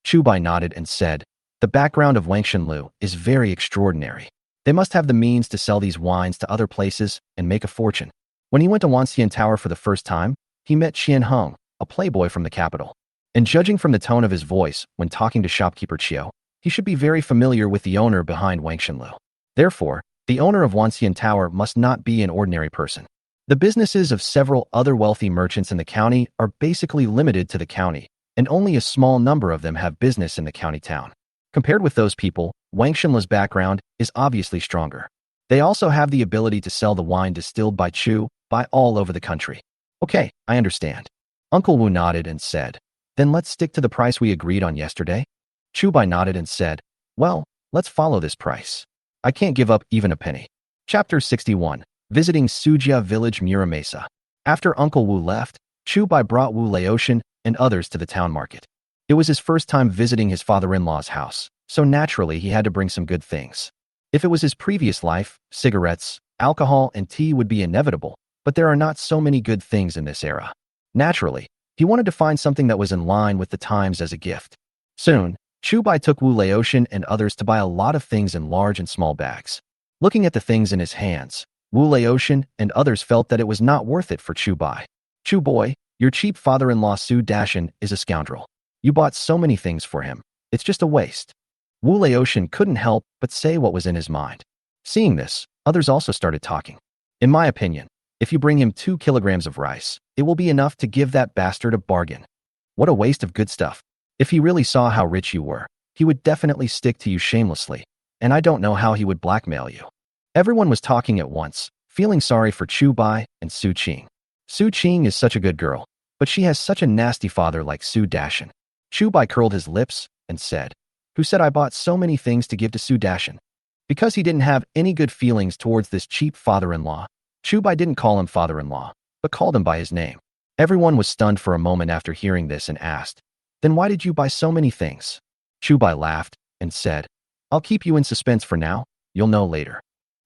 Chu Bai nodded and said, the background of Wangshenlu is very extraordinary. They must have the means to sell these wines to other places and make a fortune. When he went to Wanxian Tower for the first time, he met Qian Heng, a playboy from the capital. And judging from the tone of his voice when talking to shopkeeper Chiu, he should be very familiar with the owner behind Wangshenlu. Therefore, the owner of Wanxian Tower must not be an ordinary person. The businesses of several other wealthy merchants in the county are basically limited to the county, and only a small number of them have business in the county town. Compared with those people, Wang Shenle's background is obviously stronger. They also have the ability to sell the wine distilled by Chu Bai all over the country. Okay, I understand. Uncle Wu nodded and said, then let's stick to the price we agreed on yesterday. Chu Bai nodded and said, well, let's follow this price. I can't give up even a penny. Chapter 61. Visiting Sujia Village Muramesa. After Uncle Wu left, Chu Bai brought Wu Laotian and others to the town market. It was his first time visiting his father-in-law's house, so naturally he had to bring some good things. If it was his previous life, cigarettes, alcohol, and tea would be inevitable, but there are not so many good things in this era. Naturally, he wanted to find something that was in line with the times as a gift. Soon, Chu Bai took Wu Laotian and others to buy a lot of things in large and small bags. Looking at the things in his hands, Wu Laotian and others felt that it was not worth it for Chu Bai. Chu Boy, your cheap father-in-law Su Dashan is a scoundrel. You bought so many things for him. It's just a waste. Wu Laotian couldn't help but say what was in his mind. Seeing this, others also started talking. In my opinion, if you bring him 2 kilograms of rice, it will be enough to give that bastard a bargain. What a waste of good stuff. If he really saw how rich you were, he would definitely stick to you shamelessly, and I don't know how he would blackmail you. Everyone was talking at once, feeling sorry for Chu Bai and Su Qing. Su Qing is such a good girl, but she has such a nasty father like Su Dashan. Chu Bai curled his lips and said, who said I bought so many things to give to Su Dashan? Because he didn't have any good feelings towards this cheap father-in-law, Chu Bai didn't call him father-in-law, but called him by his name. Everyone was stunned for a moment after hearing this and asked, then why did you buy so many things? Chu Bai laughed and said, I'll keep you in suspense for now, you'll know later.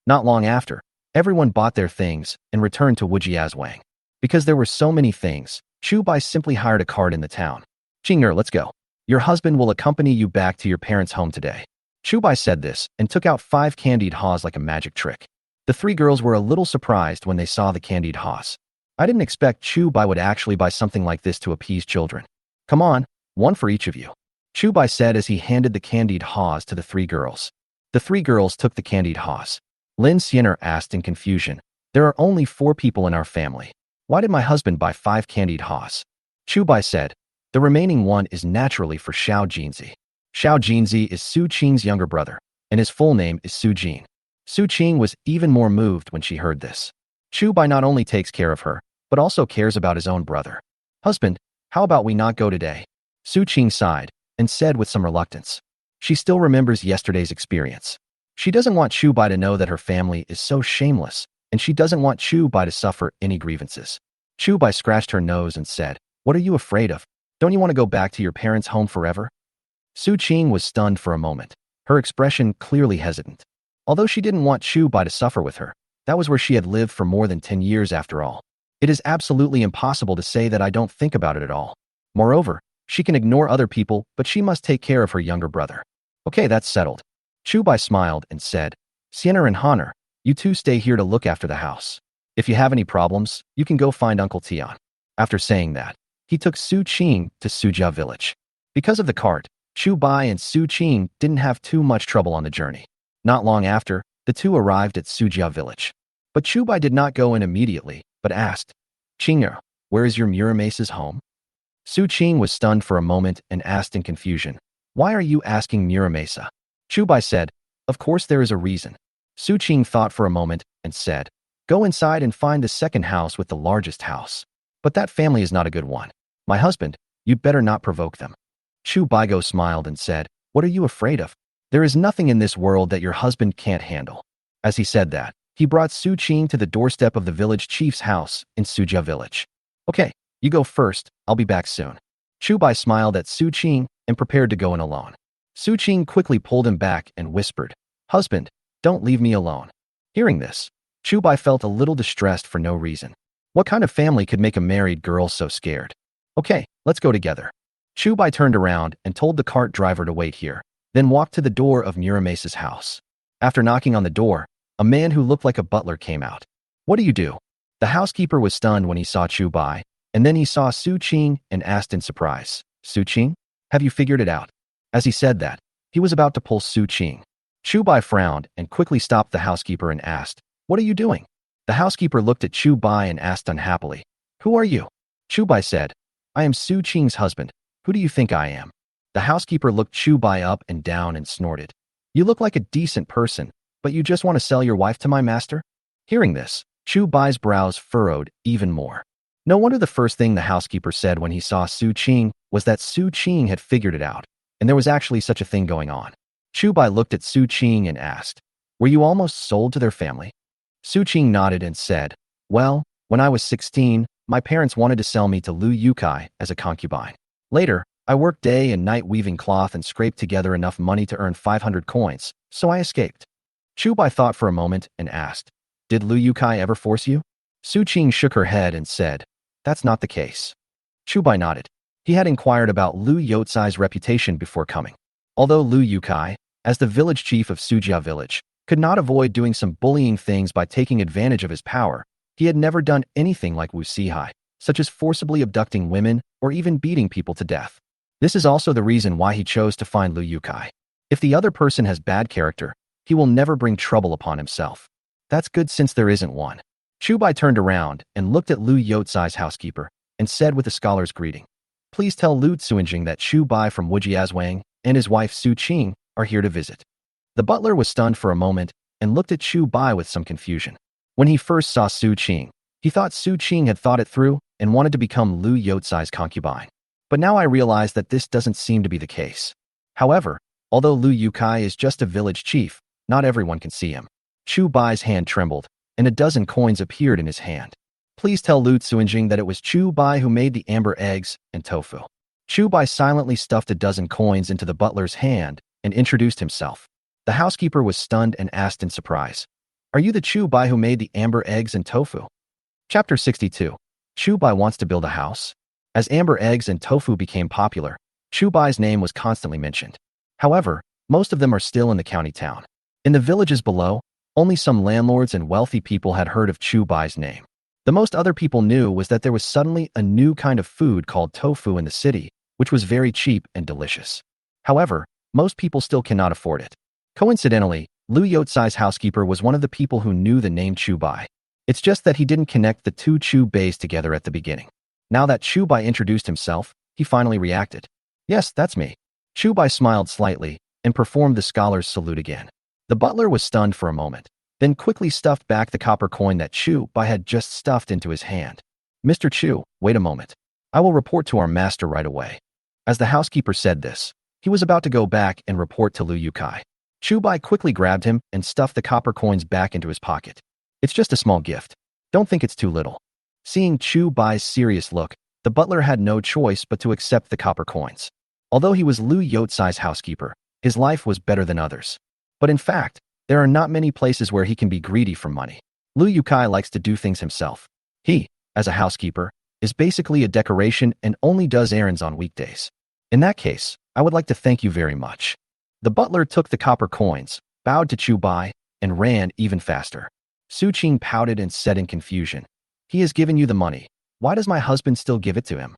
Not long after, everyone bought their things and returned to Wujiazwang. Because there were so many things, Chu Bai simply hired a cart in the town. Jing'er, let's go. Your husband will accompany you back to your parents' home today. Chu Bai said this and took out 5 candied haws like a magic trick. The 3 girls were a little surprised when they saw the candied haws. I didn't expect Chu Bai would actually buy something like this to appease children. Come on, one for each of you. Chu Bai said as he handed the candied haws to the 3 girls. The 3 girls took the candied haws. Lin Xiener asked in confusion, there are only 4 people in our family. Why did my husband buy 5 candied haws? Chu Bai said, the remaining one is naturally for Xiao Jinzi. Xiao Jinzi is Su Qing's younger brother, and his full name is Su Jin. Su Qing was even more moved when she heard this. Chu Bai not only takes care of her, but also cares about his own brother. Husband, how about we not go today? Su Qing sighed and said with some reluctance. She still remembers yesterday's experience. She doesn't want Chu Bai to know that her family is so shameless, and she doesn't want Chu Bai to suffer any grievances. Chu Bai scratched her nose and said, what are you afraid of? Don't you want to go back to your parents' home forever? Su Qing was stunned for a moment, her expression clearly hesitant. Although she didn't want Chu Bai to suffer with her, that was where she had lived for more than 10 years after all. It is absolutely impossible to say that I don't think about it at all. Moreover, she can ignore other people, but she must take care of her younger brother. Okay, that's settled. Chu Bai smiled and said, Sienna and Honor, you two stay here to look after the house. If you have any problems, you can go find Uncle Tian. After saying that, he took Su Qing to Sujia village. Because of the cart, Chu Bai and Su Qing didn't have too much trouble on the journey. Not long after, the two arrived at Sujia village. But Chu Bai did not go in immediately, but asked, Qing'er, where is your Muramace's home? Su Qing was stunned for a moment and asked in confusion, why are you asking Muramasa? Chu Bai said, of course there is a reason. Su Qing thought for a moment and said, go inside and find the second house with the largest house. But that family is not a good one. My husband, you'd better not provoke them. Chu Baigo smiled and said, what are you afraid of? There is nothing in this world that your husband can't handle. As he said that, he brought Su Qing to the doorstep of the village chief's house in Sujia village. Okay, you go first, I'll be back soon. Chu Bai smiled at Su Qing and prepared to go in alone. Su Qing quickly pulled him back and whispered, husband, don't leave me alone. Hearing this, Chu Bai felt a little distressed for no reason. What kind of family could make a married girl so scared? Okay, let's go together. Chu Bai turned around and told the cart driver to wait here, then walked to the door of Muramace's house. After knocking on the door, a man who looked like a butler came out. What do you do? The housekeeper was stunned when he saw Chu Bai, and then he saw Su Qing and asked in surprise, Su Qing, have you figured it out? As he said that, he was about to pull Su Qing. Chu Bai frowned and quickly stopped the housekeeper and asked, what are you doing? The housekeeper looked at Chu Bai and asked unhappily, "Who are you?" Chu Bai said, "I am Su Qing's husband. Who do you think I am?" The housekeeper looked Chu Bai up and down and snorted. "You look like a decent person, but you just want to sell your wife to my master?" Hearing this, Chu Bai's brows furrowed even more. No wonder the first thing the housekeeper said when he saw Su Qing was that Su Qing had figured it out, and there was actually such a thing going on. Chu Bai looked at Su Qing and asked, "Were you almost sold to their family?" Su Qing nodded and said, "Well, when I was 16, my parents wanted to sell me to Lu Yukai as a concubine. Later, I worked day and night weaving cloth and scraped together enough money to earn 500 coins, so I escaped." Chu Bai thought for a moment and asked, "Did Lu Yukai ever force you?" Su Qing shook her head and said, "That's not the case." Chu Bai nodded. He had inquired about Lu Yotsai's reputation before coming. Although Lu Yukai, as the village chief of Sujia village, could not avoid doing some bullying things by taking advantage of his power, he had never done anything like Wu Sihai, such as forcibly abducting women or even beating people to death. This is also the reason why he chose to find Lu Yukai. If the other person has bad character, he will never bring trouble upon himself. That's good since there isn't one. Chu Bai turned around and looked at Lu Yotsai's housekeeper and said with a scholar's greeting, "Please tell Lu Tsuinjing that Chu Bai from Wujiazwang and his wife Su Qing are here to visit." The butler was stunned for a moment and looked at Chu Bai with some confusion. When he first saw Su Qing, he thought Su Qing had thought it through and wanted to become Lu Yotsai's concubine. But now I realize that this doesn't seem to be the case. However, although Lu Yukai is just a village chief, not everyone can see him. Chu Bai's hand trembled, and a dozen coins appeared in his hand. "Please tell Lu Tsuinjing that it was Chu Bai who made the amber eggs and tofu." Chu Bai silently stuffed a dozen coins into the butler's hand and introduced himself. The housekeeper was stunned and asked in surprise, "Are you the Chu Bai who made the amber eggs and tofu?" Chapter 62. Chu Bai wants to build a house. As amber eggs and tofu became popular, Chu Bai's name was constantly mentioned. However, most of them are still in the county town. In the villages below, only some landlords and wealthy people had heard of Chu Bai's name. The most other people knew was that there was suddenly a new kind of food called tofu in the city, which was very cheap and delicious. However, most people still cannot afford it. Coincidentally, Lu Yotsai's housekeeper was one of the people who knew the name Chu Bai. It's just that he didn't connect the two Chu Bais together at the beginning. Now that Chu Bai introduced himself, he finally reacted. "Yes, that's me." Chu Bai smiled slightly and performed the scholar's salute again. The butler was stunned for a moment, then quickly stuffed back the copper coin that Chu Bai had just stuffed into his hand. "Mr. Chu, wait a moment. I will report to our master right away." As the housekeeper said this, he was about to go back and report to Lu Yukai. Chu Bai quickly grabbed him and stuffed the copper coins back into his pocket. "It's just a small gift. Don't think it's too little." Seeing Chu Bai's serious look, the butler had no choice but to accept the copper coins. Although he was Lu Yotsai's housekeeper, his life was better than others. But in fact, there are not many places where he can be greedy for money. Lu Yukai likes to do things himself. He, as a housekeeper, is basically a decoration and only does errands on weekdays. In that case, I would like to thank you very much. The butler took the copper coins, bowed to Chu Bai, and ran even faster. Su Qing pouted and said in confusion, "He has given you the money. Why does my husband still give it to him?"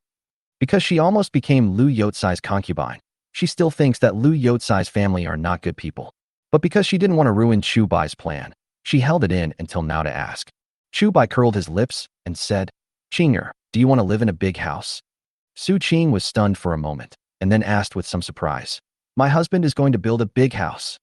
Because she almost became Lu Yotsai's concubine, she still thinks that Lu Yotsai's family are not good people. But because she didn't want to ruin Chu Bai's plan, she held it in until now to ask. Chu Bai curled his lips and said, "Qinger, do you want to live in a big house?" Su Qing was stunned for a moment, and then asked with some surprise, "My husband is going to build a big house."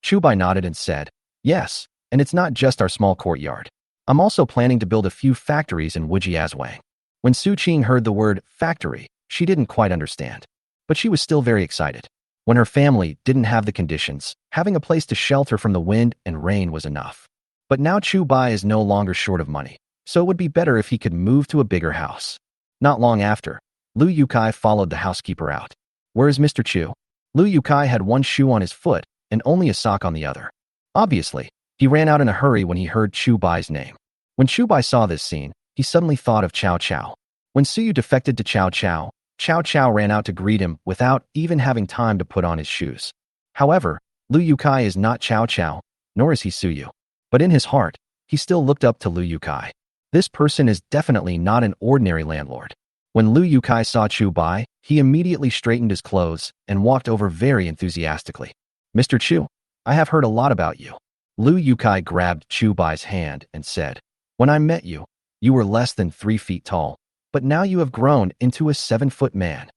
Chu Bai nodded and said, "Yes, and it's not just our small courtyard. I'm also planning to build a few factories in Wujiazwang." When Su Qing heard the word factory, she didn't quite understand. But she was still very excited. When her family didn't have the conditions, having a place to shelter from the wind and rain was enough. But now Chu Bai is no longer short of money, so it would be better if he could move to a bigger house. Not long after, Lu Yukai followed the housekeeper out. "Where is Mr. Chu?" Lu Yukai had one shoe on his foot and only a sock on the other. Obviously, he ran out in a hurry when he heard Chu Bai's name. When Chu Bai saw this scene, he suddenly thought of Cao Cao. When Suyu defected to Cao Cao, Cao Cao ran out to greet him without even having time to put on his shoes. However, Lu Yukai is not Cao Cao, nor is he Suyu. But in his heart, he still looked up to Lu Yukai. This person is definitely not an ordinary landlord. When Lu Yukai saw Chu Bai, he immediately straightened his clothes and walked over very enthusiastically. "Mr. Chu, I have heard a lot about you." Lu Yukai grabbed Chu Bai's hand and said, When I met you, you were less than 3 feet tall, but now you have grown into a 7-foot man.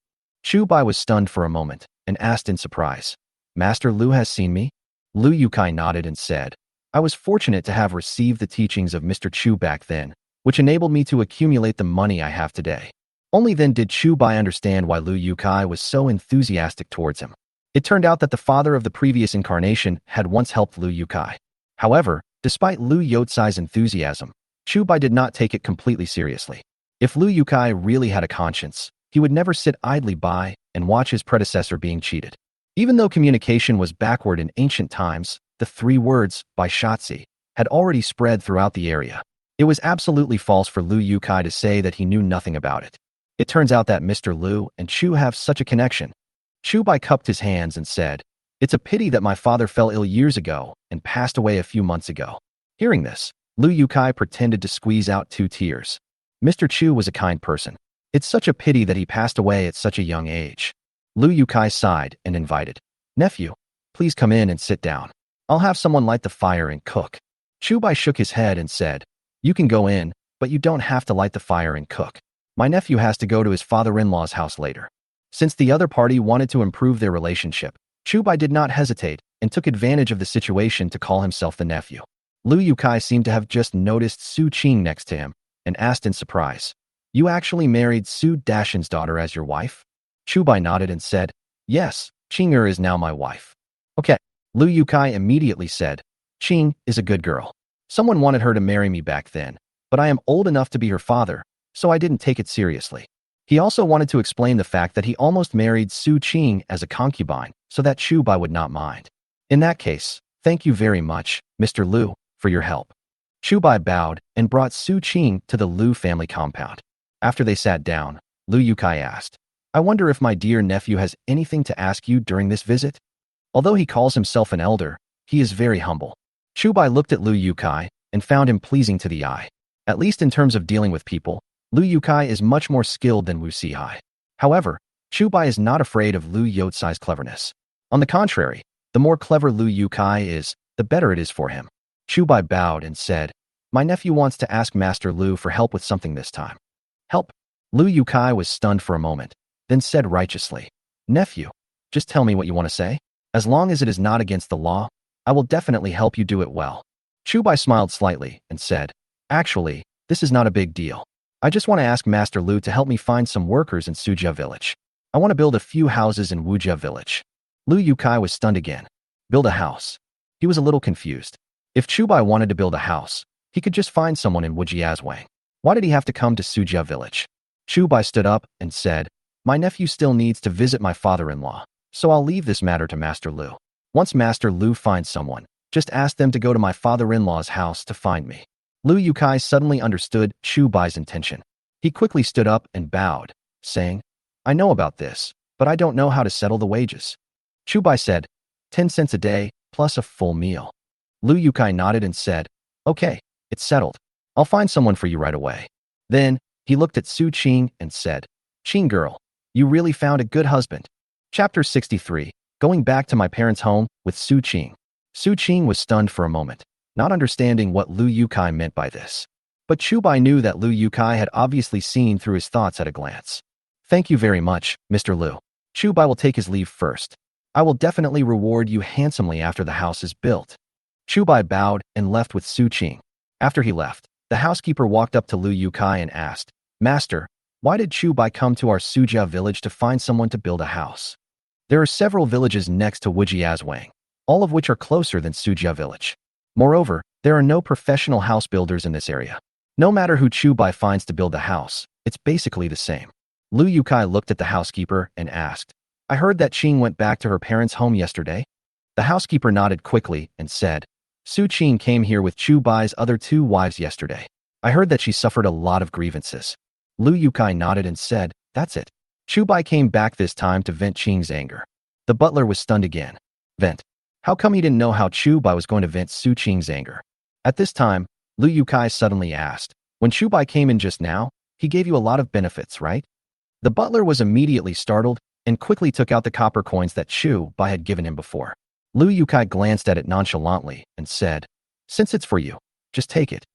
Chu Bai was stunned for a moment and asked in surprise, Master Lu has seen me? Lu Yukai nodded and said, I was fortunate to have received the teachings of Mr. Chu back then, which enabled me to accumulate the money I have today. Only then did Chu Bai understand why Lu Yukai was so enthusiastic towards him. It turned out that the father of the previous incarnation had once helped Lu Yukai. However, despite Lu Yotsai's enthusiasm, Chu Bai did not take it completely seriously. If Lu Yukai really had a conscience, he would never sit idly by and watch his predecessor being cheated. Even though communication was backward in ancient times, the 3 words, by Shatsi, had already spread throughout the area. It was absolutely false for Lu Yukai to say that he knew nothing about it. It turns out that Mr. Lu and Chu have such a connection. Chu Bai cupped his hands and said, It's a pity that my father fell ill years ago and passed away a few months ago. Hearing this, Lu Yukai pretended to squeeze out 2 tears. Mr. Chu was a kind person. It's such a pity that he passed away at such a young age. Lu Yukai sighed and invited, Nephew, please come in and sit down. I'll have someone light the fire and cook. Chu Bai shook his head and said, You can go in, but you don't have to light the fire and cook. My nephew has to go to his father-in-law's house later. Since the other party wanted to improve their relationship, Chu Bai did not hesitate and took advantage of the situation to call himself the nephew. Lu Yukai seemed to have just noticed Su Qing next to him and asked in surprise, You actually married Su Dashin's daughter as your wife? Chu Bai nodded and said, Yes, Qing is now my wife. Okay. Lu Yukai immediately said, Qing is a good girl. Someone wanted her to marry me back then, but I am old enough to be her father, so I didn't take it seriously. He also wanted to explain the fact that he almost married Su Qing as a concubine so that Chu Bai would not mind. In that case, thank you very much, Mr. Lu, for your help. Chu Bai bowed and brought Su Qing to the Lu family compound. After they sat down, Lu Yukai asked, I wonder if my dear nephew has anything to ask you during this visit? Although he calls himself an elder, he is very humble. Chu Bai looked at Lu Yukai and found him pleasing to the eye. At least in terms of dealing with people, Lu Yukai is much more skilled than Wu Sihai. However, Chu Bai is not afraid of Lu Yotsai's cleverness. On the contrary, the more clever Lu Yukai is, the better it is for him. Chu Bai bowed and said, My nephew wants to ask Master Lu for help with something this time. Help? Lu Yukai was stunned for a moment, then said righteously, Nephew, just tell me what you want to say. As long as it is not against the law, I will definitely help you do it well. Chu Bai smiled slightly and said, Actually, this is not a big deal. I just want to ask Master Lu to help me find some workers in Sujia village. I want to build a few houses in Wujia village. Lu Yukai was stunned again. Build a house. He was a little confused. If Chu Bai wanted to build a house, he could just find someone in Wujiazwang. Why did he have to come to Sujia village? Chu Bai stood up and said, My nephew still needs to visit my father-in-law, so I'll leave this matter to Master Lu. Once Master Lu finds someone, just ask them to go to my father-in-law's house to find me. Lu Yukai suddenly understood Chu Bai's intention. He quickly stood up and bowed, saying, I know about this, but I don't know how to settle the wages. Chu Bai said, 10 cents a day, plus a full meal. Lu Yukai nodded and said, Okay, it's settled. I'll find someone for you right away. Then, he looked at Su Qing and said, Qing girl, you really found a good husband. Chapter 63, Going back to my parents' home with Su Qing. Su Qing was stunned for a moment, not understanding what Lu Yukai meant by this. But Chu Bai knew that Lu Yukai had obviously seen through his thoughts at a glance. Thank you very much, Mr. Lu. Chu Bai will take his leave first. I will definitely reward you handsomely after the house is built. Chu Bai bowed and left with Su Qing. After he left, the housekeeper walked up to Lu Yukai and asked, Master, why did Chu Bai come to our Sujia village to find someone to build a house? There are several villages next to Wujiazwang, all of which are closer than Sujia village. Moreover, there are no professional house builders in this area. No matter who Chu Bai finds to build the house, it's basically the same. Lu Yukai looked at the housekeeper and asked, I heard that Qing went back to her parents' home yesterday. The housekeeper nodded quickly and said, Su Qing came here with Chu Bai's other 2 wives yesterday. I heard that she suffered a lot of grievances. Lu Yukai nodded and said, That's it. Chu Bai came back this time to vent Qing's anger. The butler was stunned again. Vent. How come he didn't know how Chu Bai was going to vent Su Qing's anger? At this time, Lu Yukai suddenly asked, When Chu Bai came in just now, he gave you a lot of benefits, right? The butler was immediately startled and quickly took out the copper coins that Chu Bai had given him before. Lu Yukai glanced at it nonchalantly and said, Since it's for you, just take it.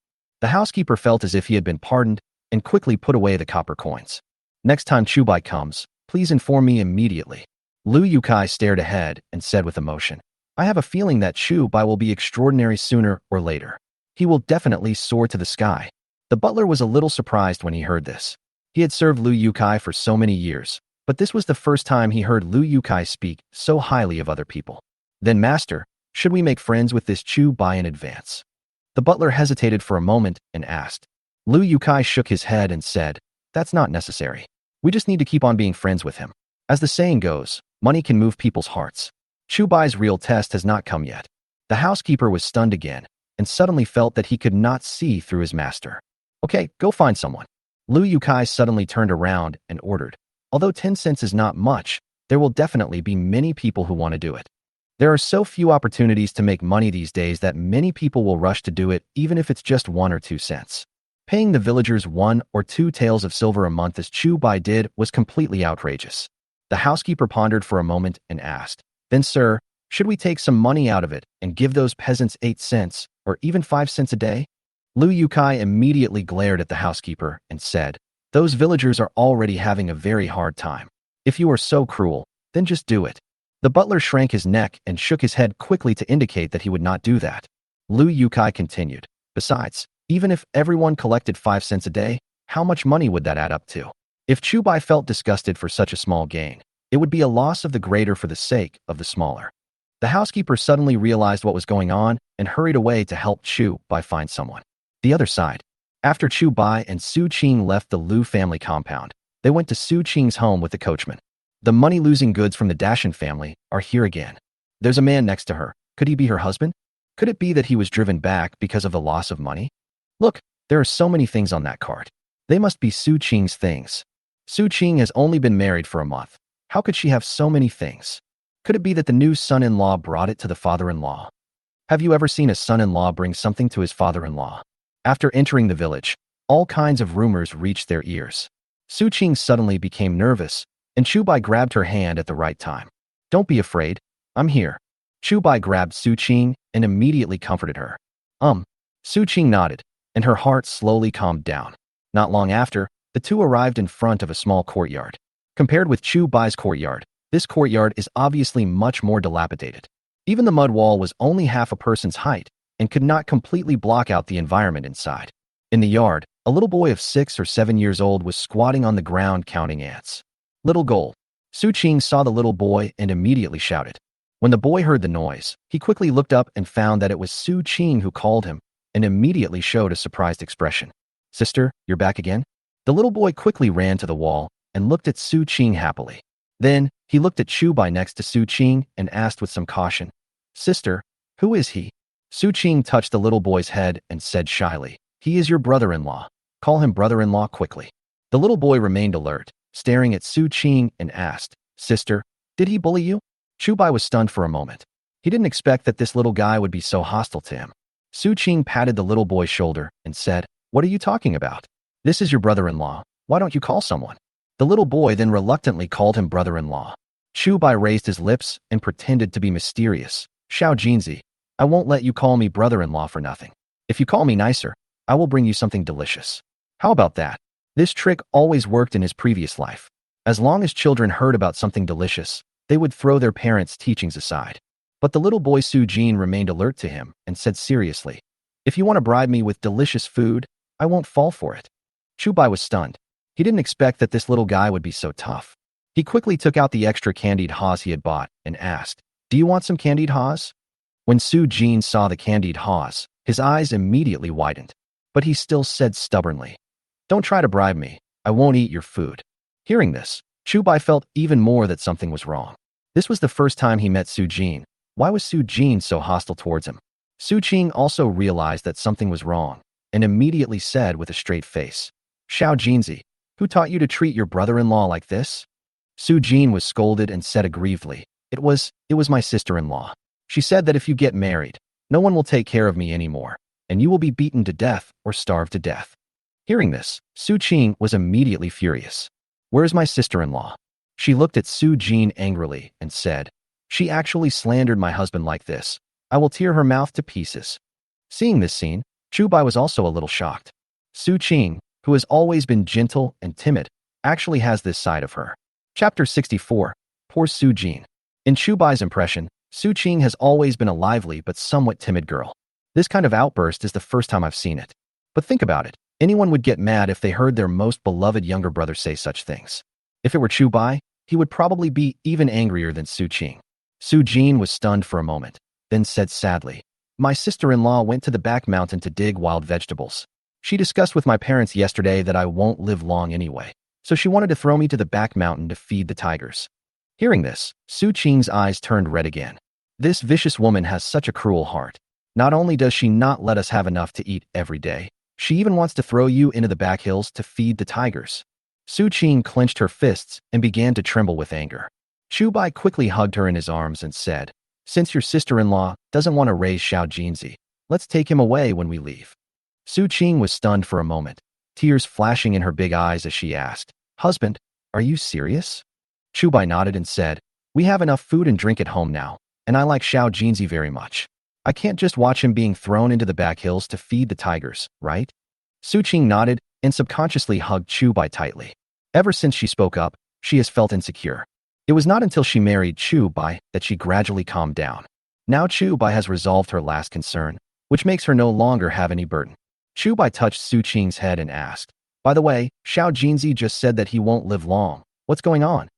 The housekeeper felt as if he had been pardoned and quickly put away the copper coins. Next time Chu Bai comes, please inform me immediately. Lu Yukai stared ahead and said with emotion, I have a feeling that Chu Bai will be extraordinary sooner or later. He will definitely soar to the sky. The butler was a little surprised when he heard this. He had served Lu Yukai for so many years, but this was the first time he heard Lu Yukai speak so highly of other people. Then, master, should we make friends with this Chu Bai in advance? The butler hesitated for a moment and asked. Lu Yukai shook his head and said, that's not necessary. We just need to keep on being friends with him. As the saying goes, money can move people's hearts. Chu Bai's real test has not come yet. The housekeeper was stunned again and suddenly felt that he could not see through his master. Okay, go find someone. Lu Yukai suddenly turned around and ordered. Although 10 cents is not much, there will definitely be many people who want to do it. There are so few opportunities to make money these days that many people will rush to do it even if it's just 1 or 2 cents. Paying the villagers 1 or 2 taels of silver a month as Chu Bai did was completely outrageous. The housekeeper pondered for a moment and asked, then sir, should we take some money out of it and give those peasants 8 cents or even 5 cents a day? Lu Yukai immediately glared at the housekeeper and said, those villagers are already having a very hard time. If you are so cruel, then just do it. The butler shrank his neck and shook his head quickly to indicate that he would not do that. Lu Yukai continued, besides, even if everyone collected 5 cents a day, how much money would that add up to? If Chu Bai felt disgusted for such a small gain, it would be a loss of the greater for the sake of the smaller. The housekeeper suddenly realized what was going on and hurried away to help Chu Bai find someone. The other side. After Chu Bai and Su Qing left the Lu family compound, they went to Su Qing's home with the coachman. The money-losing goods from the Dashan family are here again. There's a man next to her. Could he be her husband? Could it be that he was driven back because of the loss of money? Look, there are so many things on that card. They must be Su Qing's things. Su Qing has only been married for a month. How could she have so many things? Could it be that the new son-in-law brought it to the father-in-law? Have you ever seen a son-in-law bring something to his father-in-law? After entering the village, all kinds of rumors reached their ears. Su Qing suddenly became nervous, and Chu Bai grabbed her hand at the right time. Don't be afraid. I'm here. Chu Bai grabbed Su Qing and immediately comforted her. Su Qing nodded, and her heart slowly calmed down. Not long after, the two arrived in front of a small courtyard. Compared with Chu Bai's courtyard, this courtyard is obviously much more dilapidated. Even the mud wall was only half a person's height and could not completely block out the environment inside. In the yard, a little boy of 6 or 7 years old was squatting on the ground counting ants. Little gold. Su Qing saw the little boy and immediately shouted. When the boy heard the noise, he quickly looked up and found that it was Su Qing who called him and immediately showed a surprised expression. Sister, you're back again? The little boy quickly ran to the wall and looked at Su Qing happily. Then, he looked at Chu Bai next to Su Qing and asked with some caution, Sister, who is he? Su Qing touched the little boy's head and said shyly, he is your brother-in-law. Call him brother-in-law quickly. The little boy remained alert, staring at Su Qing and asked, Sister, did he bully you? Chu Bai was stunned for a moment. He didn't expect that this little guy would be so hostile to him. Su Qing patted the little boy's shoulder and said, what are you talking about? This is your brother-in-law. Why don't you call someone? The little boy then reluctantly called him brother-in-law. Chu Bai raised his lips and pretended to be mysterious. Xiao Jinzi, I won't let you call me brother-in-law for nothing. If you call me nicer, I will bring you something delicious. How about that? This trick always worked in his previous life. As long as children heard about something delicious, they would throw their parents' teachings aside. But the little boy Su Jin remained alert to him and said seriously, if you want to bribe me with delicious food, I won't fall for it. Chu Bai was stunned. He didn't expect that this little guy would be so tough. He quickly took out the extra candied haws he had bought and asked, do you want some candied haws? When Su Jin saw the candied haws, his eyes immediately widened. But he still said stubbornly, don't try to bribe me. I won't eat your food. Hearing this, Chu Bai felt even more that something was wrong. This was the first time he met Su Jin. Why was Su Jin so hostile towards him? Su Qing also realized that something was wrong and immediately said with a straight face, Xiao Jinzi, who taught you to treat your brother-in-law like this? Su Jin was scolded and said aggrievedly, It was my sister-in-law. She said that if you get married, no one will take care of me anymore, and you will be beaten to death or starved to death. Hearing this, Su Qing was immediately furious. Where's my sister-in-law? She looked at Su Jin angrily and said, she actually slandered my husband like this. I will tear her mouth to pieces. Seeing this scene, Chu Bai was also a little shocked. Su Qing, who has always been gentle and timid, actually has this side of her. Chapter 64. Poor Su Jin. In Chu Bai's impression, Su Qing has always been a lively but somewhat timid girl. This kind of outburst is the first time I've seen it. But think about it. Anyone would get mad if they heard their most beloved younger brother say such things. If it were Chu Bai, he would probably be even angrier than Su Qing. Su Jin was stunned for a moment, then said sadly, "My sister-in-law went to the back mountain to dig wild vegetables. She discussed with my parents yesterday that I won't live long anyway, so she wanted to throw me to the back mountain to feed the tigers." Hearing this, Su Qing's eyes turned red again. This vicious woman has such a cruel heart. Not only does she not let us have enough to eat every day, she even wants to throw you into the back hills to feed the tigers. Su Qing clenched her fists and began to tremble with anger. Chu Bai quickly hugged her in his arms and said, "Since your sister-in-law doesn't want to raise Xiao Jinzi, let's take him away when we leave." Su Qing was stunned for a moment, tears flashing in her big eyes as she asked, "Husband, are you serious?" Chu Bai nodded and said, "We have enough food and drink at home now, and I like Xiao Jinzi very much. I can't just watch him being thrown into the back hills to feed the tigers, right?" Su Qing nodded and subconsciously hugged Chu Bai tightly. Ever since she spoke up, she has felt insecure. It was not until she married Chu Bai that she gradually calmed down. Now Chu Bai has resolved her last concern, which makes her no longer have any burden. Chu Bai touched Su Qing's head and asked, "By the way, Xiao Jinzi just said that he won't live long. What's going on?"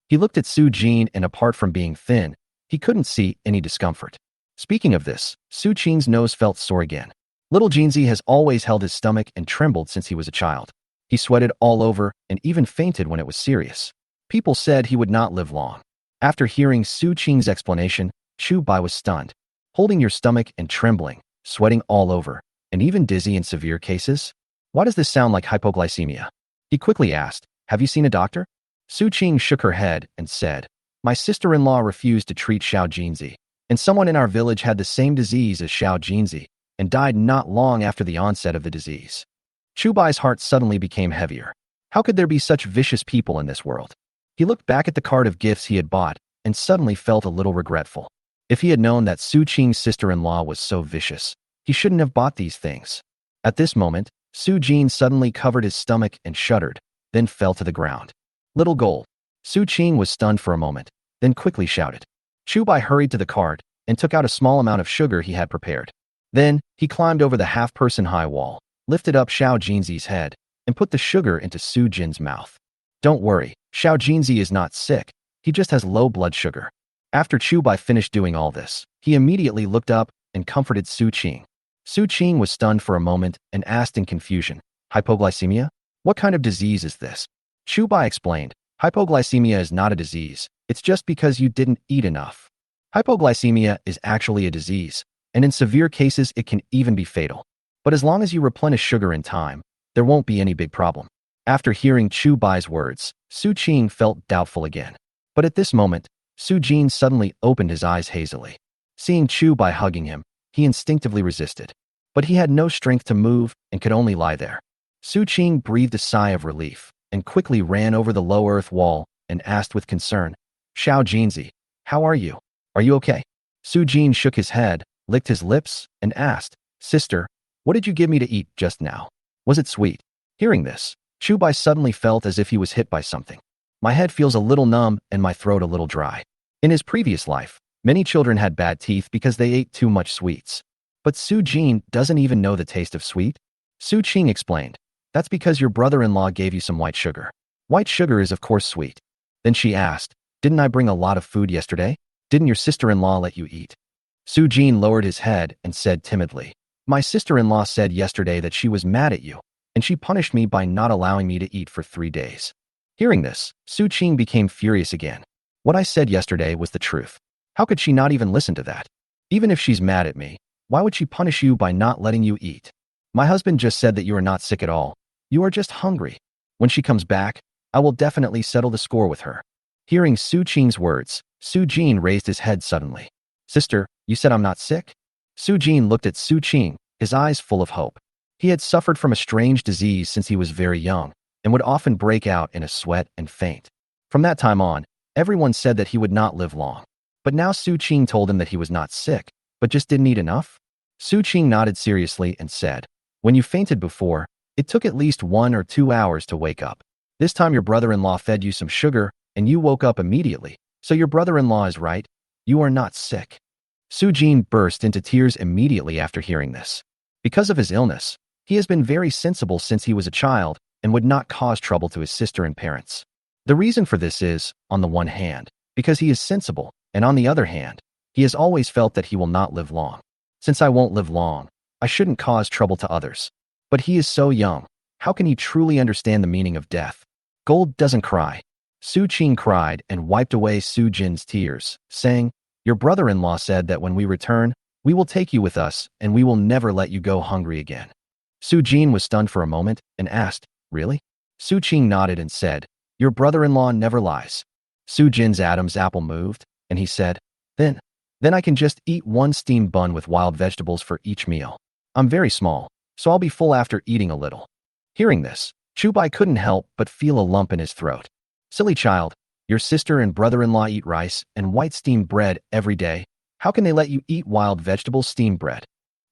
He looked at Su Jin, and apart from being thin, he couldn't see any discomfort. Speaking of this, Su Qing's nose felt sore again. Little Jinzi has always held his stomach and trembled since he was a child. He sweated all over and even fainted when it was serious. People said he would not live long. After hearing Su Qing's explanation, Chu Bai was stunned. Holding your stomach and trembling, sweating all over, and even dizzy in severe cases? Why does this sound like hypoglycemia? He quickly asked, "Have you seen a doctor?" Su Qing shook her head and said, "My sister-in-law refused to treat Xiao Jinzi, and someone in our village had the same disease as Xiao Jinzi and died not long after the onset of the disease." Chu Bai's heart suddenly became heavier. How could there be such vicious people in this world? He looked back at the cart of gifts he had bought and suddenly felt a little regretful. If he had known that Su Qing's sister-in-law was so vicious, he shouldn't have bought these things. At this moment, Su Jin suddenly covered his stomach and shuddered, then fell to the ground. "Little gold." Su Qing was stunned for a moment, then quickly shouted. Chu Bai hurried to the cart and took out a small amount of sugar he had prepared. Then, he climbed over the half-person high wall, lifted up Xiao Jinzi's head, and put the sugar into Su Jin's mouth. "Don't worry, Xiao Jinzi is not sick, he just has low blood sugar." After Chu Bai finished doing all this, he immediately looked up and comforted Su Qing. Su Qing was stunned for a moment and asked in confusion, "Hypoglycemia? What kind of disease is this?" Chu Bai explained, "Hypoglycemia is not a disease, it's just because you didn't eat enough. Hypoglycemia is actually a disease, and in severe cases it can even be fatal. But as long as you replenish sugar in time, there won't be any big problem." After hearing Chu Bai's words, Su Qing felt doubtful again. But at this moment, Su Jin suddenly opened his eyes hazily. Seeing Chu Bai hugging him, he instinctively resisted. But he had no strength to move and could only lie there. Su Qing breathed a sigh of relief and quickly ran over the low earth wall and asked with concern, "Xiao Jinzi, how are you? Are you okay?" Su Jin shook his head, licked his lips, and asked, "Sister, what did you give me to eat just now? Was it sweet?" Hearing this, Chu Bai suddenly felt as if he was hit by something. "My head feels a little numb and my throat a little dry." In his previous life, many children had bad teeth because they ate too much sweets. But Su Jin doesn't even know the taste of sweet. Su Qing explained, "That's because your brother-in-law gave you some white sugar. White sugar is of course sweet." Then she asked, "Didn't I bring a lot of food yesterday? Didn't your sister-in-law let you eat?" Su Jin lowered his head and said timidly, "My sister-in-law said yesterday that she was mad at you, and she punished me by not allowing me to eat for 3 days. Hearing this, Su Qing became furious again. "What I said yesterday was the truth. How could she not even listen to that? Even if she's mad at me, why would she punish you by not letting you eat? My husband just said that you are not sick at all. You are just hungry. When she comes back, I will definitely settle the score with her." Hearing Su Qing's words, Su Jin raised his head suddenly. "Sister, you said I'm not sick?" Su Jin looked at Su Qing, his eyes full of hope. He had suffered from a strange disease since he was very young and would often break out in a sweat and faint. From that time on, everyone said that he would not live long. But now Su Qing told him that he was not sick, but just didn't eat enough. Su Qing nodded seriously and said, when you fainted before, it took at least 1 or 2 hours to wake up. This time your brother-in-law fed you some sugar, and you woke up immediately. So your brother-in-law is right. You are not sick. Su Jin burst into tears immediately after hearing this. Because of his illness, he has been very sensible since he was a child and would not cause trouble to his sister and parents. The reason for this is, on the one hand, because he is sensible, and on the other hand, he has always felt that he will not live long. Since I won't live long, I shouldn't cause trouble to others. But he is so young. How can he truly understand the meaning of death? Gold doesn't cry. Su Qing cried and wiped away Su Jin's tears, saying, your brother-in-law said that when we return, we will take you with us and we will never let you go hungry again. Su Jin was stunned for a moment and asked, really? Su Qing nodded and said, your brother-in-law never lies. Su Jin's Adam's apple moved, and he said, then I can just eat one steamed bun with wild vegetables for each meal. I'm very small, so I'll be full after eating a little. Hearing this, Chu Bai couldn't help but feel a lump in his throat. Silly child, your sister and brother-in-law eat rice and white steamed bread every day. How can they let you eat wild vegetable steamed bread?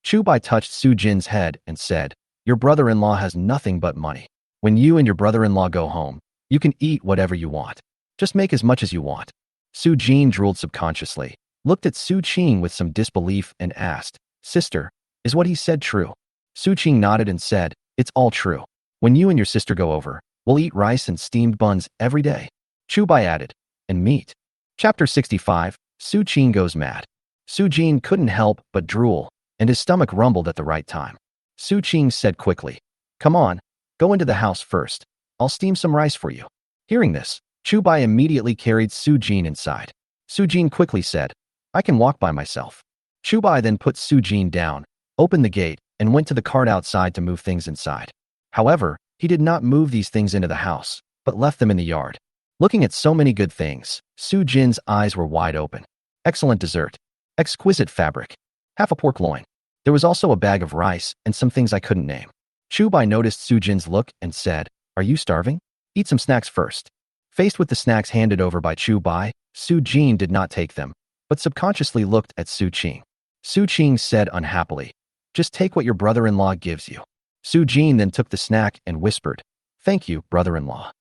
Chu Bai touched Su Jin's head and said, your brother-in-law has nothing but money. When you and your brother-in-law go home, you can eat whatever you want. Just make as much as you want. Su Jin drooled subconsciously, looked at Su Qing with some disbelief and asked, sister, is what he said true? Su Qing nodded and said, it's all true. When you and your sister go over, we'll eat rice and steamed buns every day. Chu Bai added, and meat. Chapter 65, Su Qing goes mad. Su Jin couldn't help but drool, and his stomach rumbled at the right time. Su Qing said quickly, come on, go into the house first. I'll steam some rice for you. Hearing this, Chu Bai immediately carried Su Jin inside. Su Jin quickly said, I can walk by myself. Chu Bai then put Su Jin down, opened the gate, and went to the cart outside to move things inside. However, he did not move these things into the house, but left them in the yard. Looking at so many good things, Su Jin's eyes were wide open. Excellent dessert. Exquisite fabric. Half a pork loin. There was also a bag of rice and some things I couldn't name. Chu Bai noticed Su Jin's look and said, are you starving? Eat some snacks first. Faced with the snacks handed over by Chu Bai, Su Jin did not take them, but subconsciously looked at Su Qing. Su Qing said unhappily, just take what your brother-in-law gives you. Su Jin then took the snack and whispered, thank you, brother-in-law.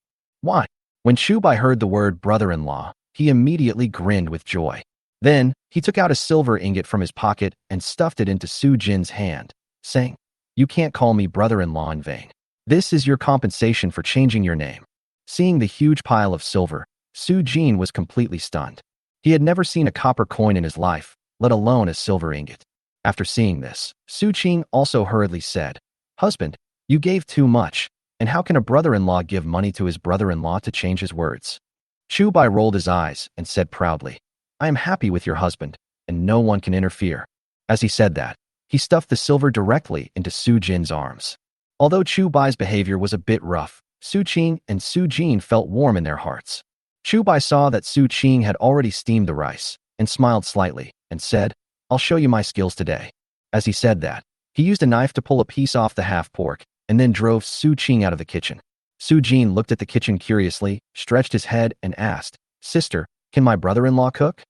Why? When Chu Bai heard the word brother-in-law, he immediately grinned with joy. Then, he took out a silver ingot from his pocket and stuffed it into Su Jin's hand, saying, you can't call me brother-in-law in vain. This is your compensation for changing your name. Seeing the huge pile of silver, Su Jin was completely stunned. He had never seen a copper coin in his life, let alone a silver ingot. After seeing this, Su Qing also hurriedly said, husband, you gave too much, and how can a brother-in-law give money to his brother-in-law to change his words? Chu Bai rolled his eyes and said proudly, I am happy with your husband, and no one can interfere. As he said that, he stuffed the silver directly into Su Jin's arms. Although Chu Bai's behavior was a bit rough, Su Qing and Su Jin felt warm in their hearts. Chu Bai saw that Su Qing had already steamed the rice, and smiled slightly, and said, I'll show you my skills today. As he said that, he used a knife to pull a piece off the half pork, and then drove Su Qing out of the kitchen. Su Jin looked at the kitchen curiously, stretched his head, and asked, sister, can my brother-in-law cook?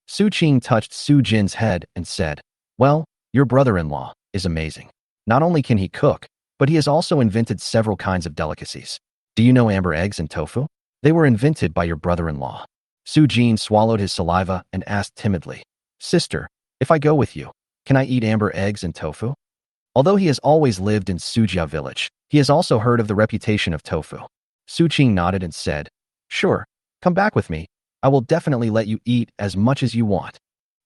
Su Qing touched Su Jin's head and said, well, your brother-in-law is amazing. Not only can he cook, but he has also invented several kinds of delicacies. Do you know amber eggs and tofu? They were invented by your brother-in-law. Su Jin swallowed his saliva and asked timidly, sister, if I go with you, can I eat amber eggs and tofu? Although he has always lived in Sujia village, he has also heard of the reputation of tofu. Su Qing nodded and said, sure, come back with me. I will definitely let you eat as much as you want.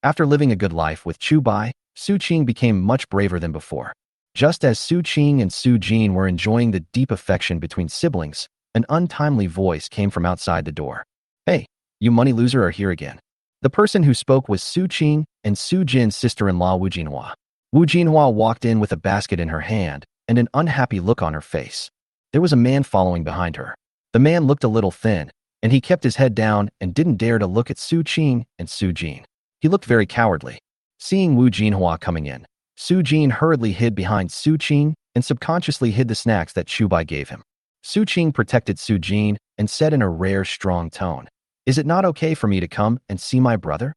After living a good life with Chu Bai, Su Qing became much braver than before. Just as Su Qing and Su Jin were enjoying the deep affection between siblings, an untimely voice came from outside the door. Hey, you money loser are here again. The person who spoke was Su Qing and Su Jin's sister-in-law Wu Jinhua. Wu Jinhua walked in with a basket in her hand and an unhappy look on her face. There was a man following behind her. The man looked a little thin, and he kept his head down and didn't dare to look at Su Qing and Su Jin. He looked very cowardly. Seeing Wu Jinhua coming in, Su Jin hurriedly hid behind Su Qing and subconsciously hid the snacks that Chu Bai gave him. Su Qing protected Su Jin and said in a rare, strong tone, is it not okay for me to come and see my brother?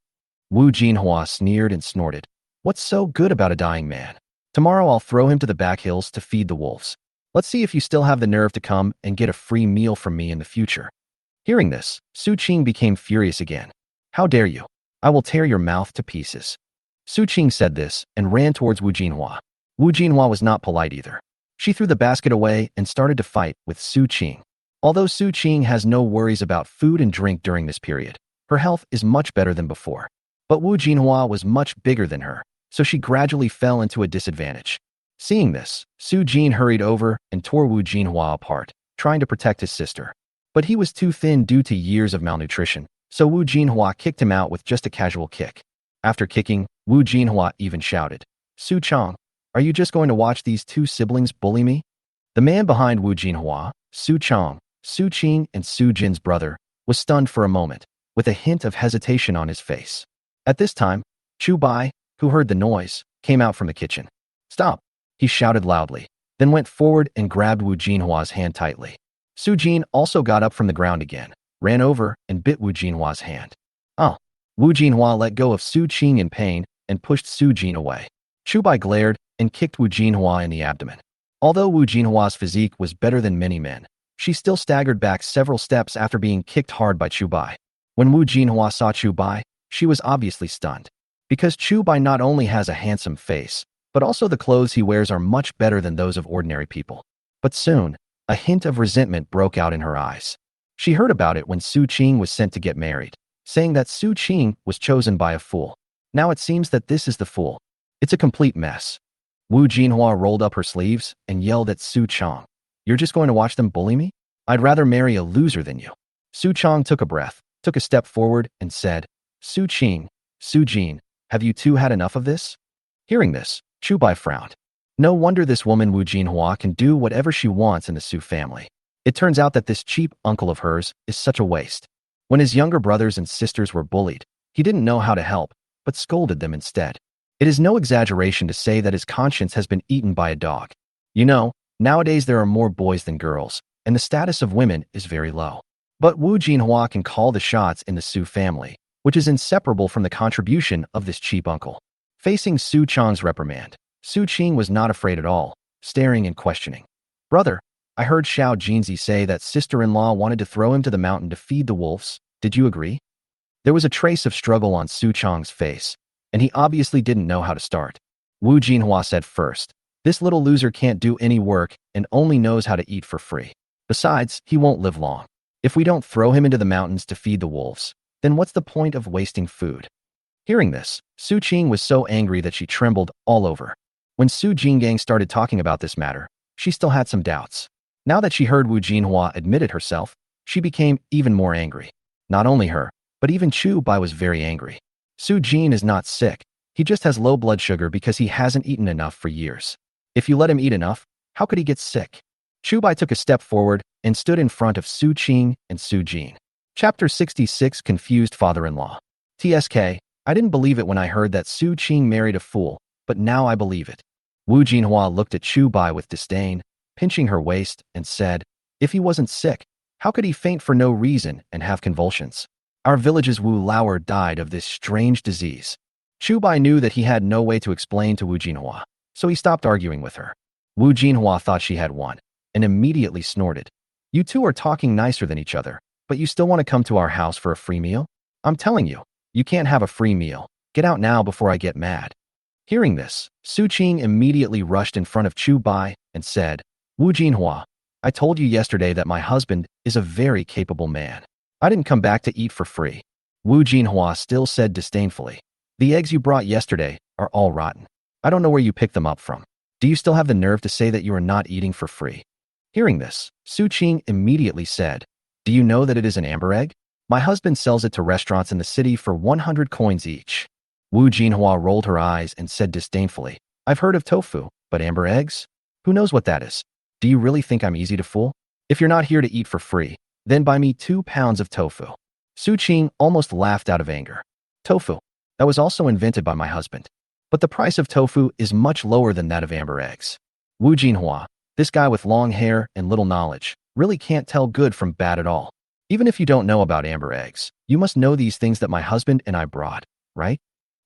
Wu Jinhua sneered and snorted. What's so good about a dying man? Tomorrow I'll throw him to the back hills to feed the wolves. Let's see if you still have the nerve to come and get a free meal from me in the future. Hearing this, Su Qing became furious again. How dare you? I will tear your mouth to pieces. Su Qing said this and ran towards Wu Jinhua. Wu Jinhua was not polite either. She threw the basket away and started to fight with Su Qing. Although Su Qing has no worries about food and drink during this period, her health is much better than before. But Wu Jinhua was much bigger than her, so she gradually fell into a disadvantage. Seeing this, Su Jin hurried over and tore Wu Jinhua apart, trying to protect his sister. But he was too thin due to years of malnutrition, so Wu Jinhua kicked him out with just a casual kick. After kicking, Wu Jinhua even shouted, "Su Chang, are you just going to watch these two siblings bully me?" The man behind Wu Jinhua, Su Chang, Su Qing, and Su Jin's brother, was stunned for a moment, with a hint of hesitation on his face. At this time, Chu Bai, who heard the noise, came out from the kitchen. "Stop!" he shouted loudly, then went forward and grabbed Wu Jinhua's hand tightly. Su Jin also got up from the ground again, ran over, and bit Wu Jinhua's hand. "Oh!" Wu Jinhua let go of Su Qing in pain and pushed Su Jin away. Chu Bai glared and kicked Wu Jinhua in the abdomen. Although Wu Jinhua's physique was better than many men, she still staggered back several steps after being kicked hard by Chu Bai. When Wu Jinhua saw Chu Bai, she was obviously stunned. Because Chu Bai not only has a handsome face, but also the clothes he wears are much better than those of ordinary people. But soon, a hint of resentment broke out in her eyes. She heard about it when Su Qing was sent to get married, saying that Su Qing was chosen by a fool. Now it seems that this is the fool. It's a complete mess. Wu Jinhua rolled up her sleeves and yelled at Su Chang. "You're just going to watch them bully me? I'd rather marry a loser than you." Su Chang took a breath, took a step forward, and said, "Su Qing, Su Jin, have you two had enough of this?" Hearing this, Chu Bai frowned. No wonder this woman Wu Jinhua can do whatever she wants in the Su family. It turns out that this cheap uncle of hers is such a waste. When his younger brothers and sisters were bullied, he didn't know how to help, but scolded them instead. It is no exaggeration to say that his conscience has been eaten by a dog. You know, nowadays there are more boys than girls, and the status of women is very low. But Wu Jinhua can call the shots in the Su family, which is inseparable from the contribution of this cheap uncle. Facing Su Chang's reprimand, Su Qing was not afraid at all, staring and questioning. "Brother, I heard Xiao Jinzi say that sister-in-law wanted to throw him to the mountain to feed the wolves. Did you agree?" There was a trace of struggle on Su Chang's face, and he obviously didn't know how to start. Wu Jinhua said first, "This little loser can't do any work and only knows how to eat for free. Besides, he won't live long. If we don't throw him into the mountains to feed the wolves, then what's the point of wasting food?" Hearing this, Su Qing was so angry that she trembled all over. When Su Jingang started talking about this matter, she still had some doubts. Now that she heard Wu Jinhua admit it herself, she became even more angry. Not only her, but even Chu Bai was very angry. Su Jin is not sick, he just has low blood sugar because he hasn't eaten enough for years. If you let him eat enough, how could he get sick? Chu Bai took a step forward and stood in front of Su Qing and Su Jin. Chapter 66 Confused Father-in-Law. TSK, I didn't believe it when I heard that Su Qing married a fool, but now I believe it. Wu Jinhua looked at Chu Bai with disdain, pinching her waist, and said, "If he wasn't sick, how could he faint for no reason and have convulsions? Our village's Wu Lauer died of this strange disease." Chu Bai knew that he had no way to explain to Wu Jinhua, so he stopped arguing with her. Wu Jinhua thought she had won, and immediately snorted. "You two are talking nicer than each other, but you still want to come to our house for a free meal? I'm telling you, you can't have a free meal. Get out now before I get mad." Hearing this, Su Qing immediately rushed in front of Chu Bai and said, "Wu Jinhua, I told you yesterday that my husband is a very capable man. I didn't come back to eat for free." Wu Jinhua still said disdainfully, "The eggs you brought yesterday are all rotten. I don't know where you picked them up from. Do you still have the nerve to say that you are not eating for free?" Hearing this, Su Qing immediately said, "Do you know that it is an amber egg? My husband sells it to restaurants in the city for 100 coins each." Wu Jinhua rolled her eyes and said disdainfully, "I've heard of tofu, but amber eggs? Who knows what that is? Do you really think I'm easy to fool? If you're not here to eat for free, then buy me 2 pounds of tofu." Su Qing almost laughed out of anger. Tofu, that was also invented by my husband. But the price of tofu is much lower than that of amber eggs. Wu Jinhua, this guy with long hair and little knowledge, really can't tell good from bad at all. Even if you don't know about amber eggs, you must know these things that my husband and I brought, right?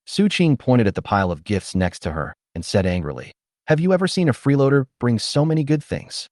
Su Qing pointed at the pile of gifts next to her and said angrily, "Have you ever seen a freeloader bring so many good things?"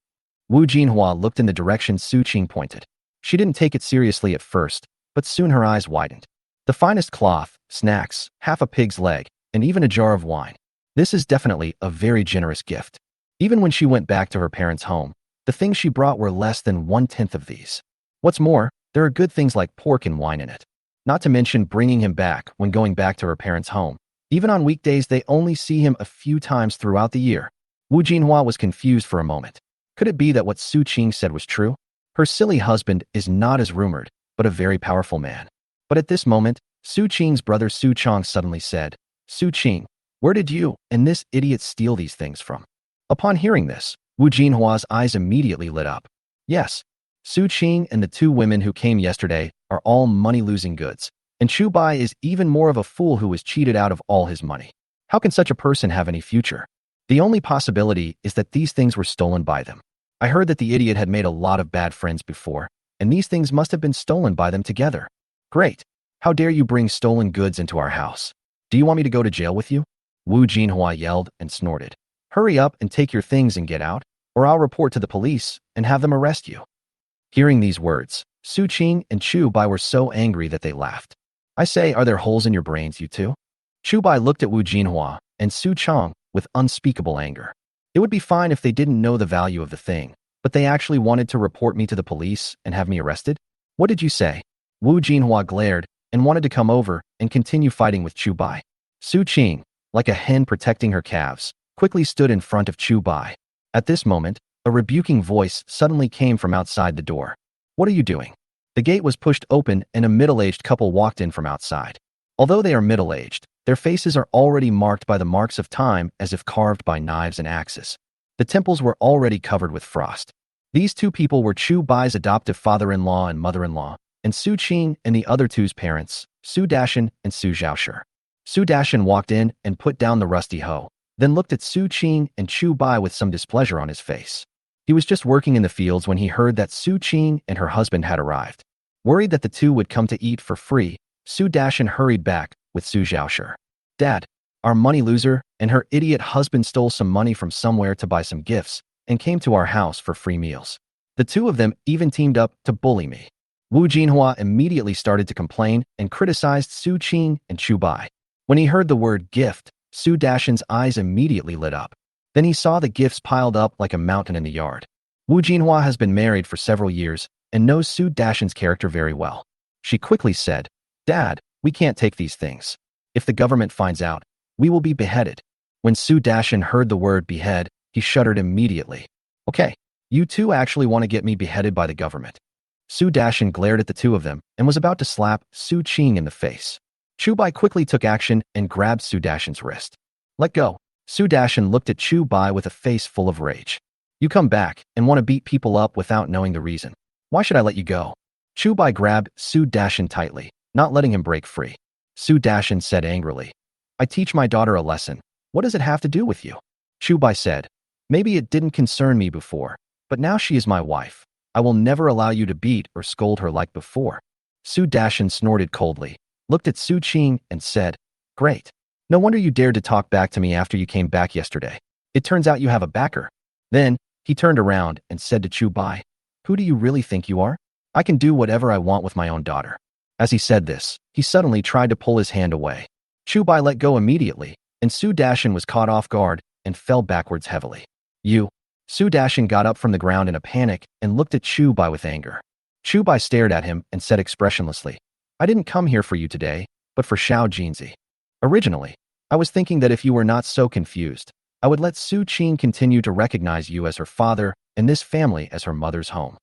Wu Jinhua looked in the direction Su Qing pointed. She didn't take it seriously at first, but soon her eyes widened. The finest cloth, snacks, half a pig's leg, and even a jar of wine. This is definitely a very generous gift. Even when she went back to her parents' home, the things she brought were less than 1/10 of these. What's more, there are good things like pork and wine in it. Not to mention bringing him back when going back to her parents' home. Even on weekdays, they only see him a few times throughout the year. Wu Jinhua was confused for a moment. Could it be that what Su Qing said was true? Her silly husband is not as rumored, but a very powerful man. But at this moment, Su Qing's brother Su Chong suddenly said, "Su Qing, where did you and this idiot steal these things from?" Upon hearing this, Wu Jinhua's eyes immediately lit up. Yes, Su Qing and the two women who came yesterday are all money-losing goods, and Chu Bai is even more of a fool who was cheated out of all his money. How can such a person have any future? The only possibility is that these things were stolen by them. I heard that the idiot had made a lot of bad friends before, and these things must have been stolen by them together. Great. How dare you bring stolen goods into our house? Do you want me to go to jail with you? Wu Jinhua yelled and snorted. Hurry up and take your things and get out, or I'll report to the police and have them arrest you. Hearing these words, Su Qing and Chu Bai were so angry that they laughed. I say, are there holes in your brains, you two? Chu Bai looked at Wu Jinhua and Su Chong with unspeakable anger. It would be fine if they didn't know the value of the thing, but they actually wanted to report me to the police and have me arrested? What did you say? Wu Jinhua glared and wanted to come over and continue fighting with Chu Bai. Su Qing, like a hen protecting her calves, quickly stood in front of Chu Bai. At this moment, a rebuking voice suddenly came from outside the door. What are you doing? The gate was pushed open and a middle-aged couple walked in from outside. Although they are middle-aged, their faces are already marked by the marks of time as if carved by knives and axes. The temples were already covered with frost. These two people were Chu Bai's adoptive father-in-law and mother-in-law, and Su Qing and the other two's parents, Su Dashan and Su Zhaoshi. Su Dashan walked in and put down the rusty hoe, then looked at Su Qing and Chu Bai with some displeasure on his face. He was just working in the fields when he heard that Su Qing and her husband had arrived. Worried that the two would come to eat for free, Su Dashan hurried back with Su Zhaoshi. Dad, our money loser and her idiot husband stole some money from somewhere to buy some gifts and came to our house for free meals. The two of them even teamed up to bully me. Wu Jinhua immediately started to complain and criticized Su Qing and Chu Bai. When he heard the word gift, Su Dashan's eyes immediately lit up. Then he saw the gifts piled up like a mountain in the yard. Wu Jinhua has been married for several years and knows Su Dashan's character very well. She quickly said, "Dad, we can't take these things. If the government finds out, we will be beheaded." When Su Dashan heard the word behead, he shuddered immediately. Okay, you two actually want to get me beheaded by the government. Su Dashan glared at the two of them and was about to slap Su Qing in the face. Chu Bai quickly took action and grabbed Su Dashan's wrist. Let go. Su Dashan looked at Chu Bai with a face full of rage. You come back and want to beat people up without knowing the reason. Why should I let you go? Chu Bai grabbed Su Dashan tightly, not letting him break free. Su Dashan said angrily, I teach my daughter a lesson. What does it have to do with you? Chu Bai said, maybe it didn't concern me before, but now she is my wife. I will never allow you to beat or scold her like before. Su Dashan snorted coldly, looked at Su Qing and said, Great. No wonder you dared to talk back to me after you came back yesterday. It turns out you have a backer. Then, he turned around and said to Chu Bai, Who do you really think you are? I can do whatever I want with my own daughter. As he said this, he suddenly tried to pull his hand away. Chu Bai let go immediately, and Su Dashan was caught off guard and fell backwards heavily. You. Su Dashan got up from the ground in a panic and looked at Chu Bai with anger. Chu Bai stared at him and said expressionlessly, I didn't come here for you today, but for Xiao Jinzi. Originally, I was thinking that if you were not so confused, I would let Su Qing continue to recognize you as her father and this family as her mother's home.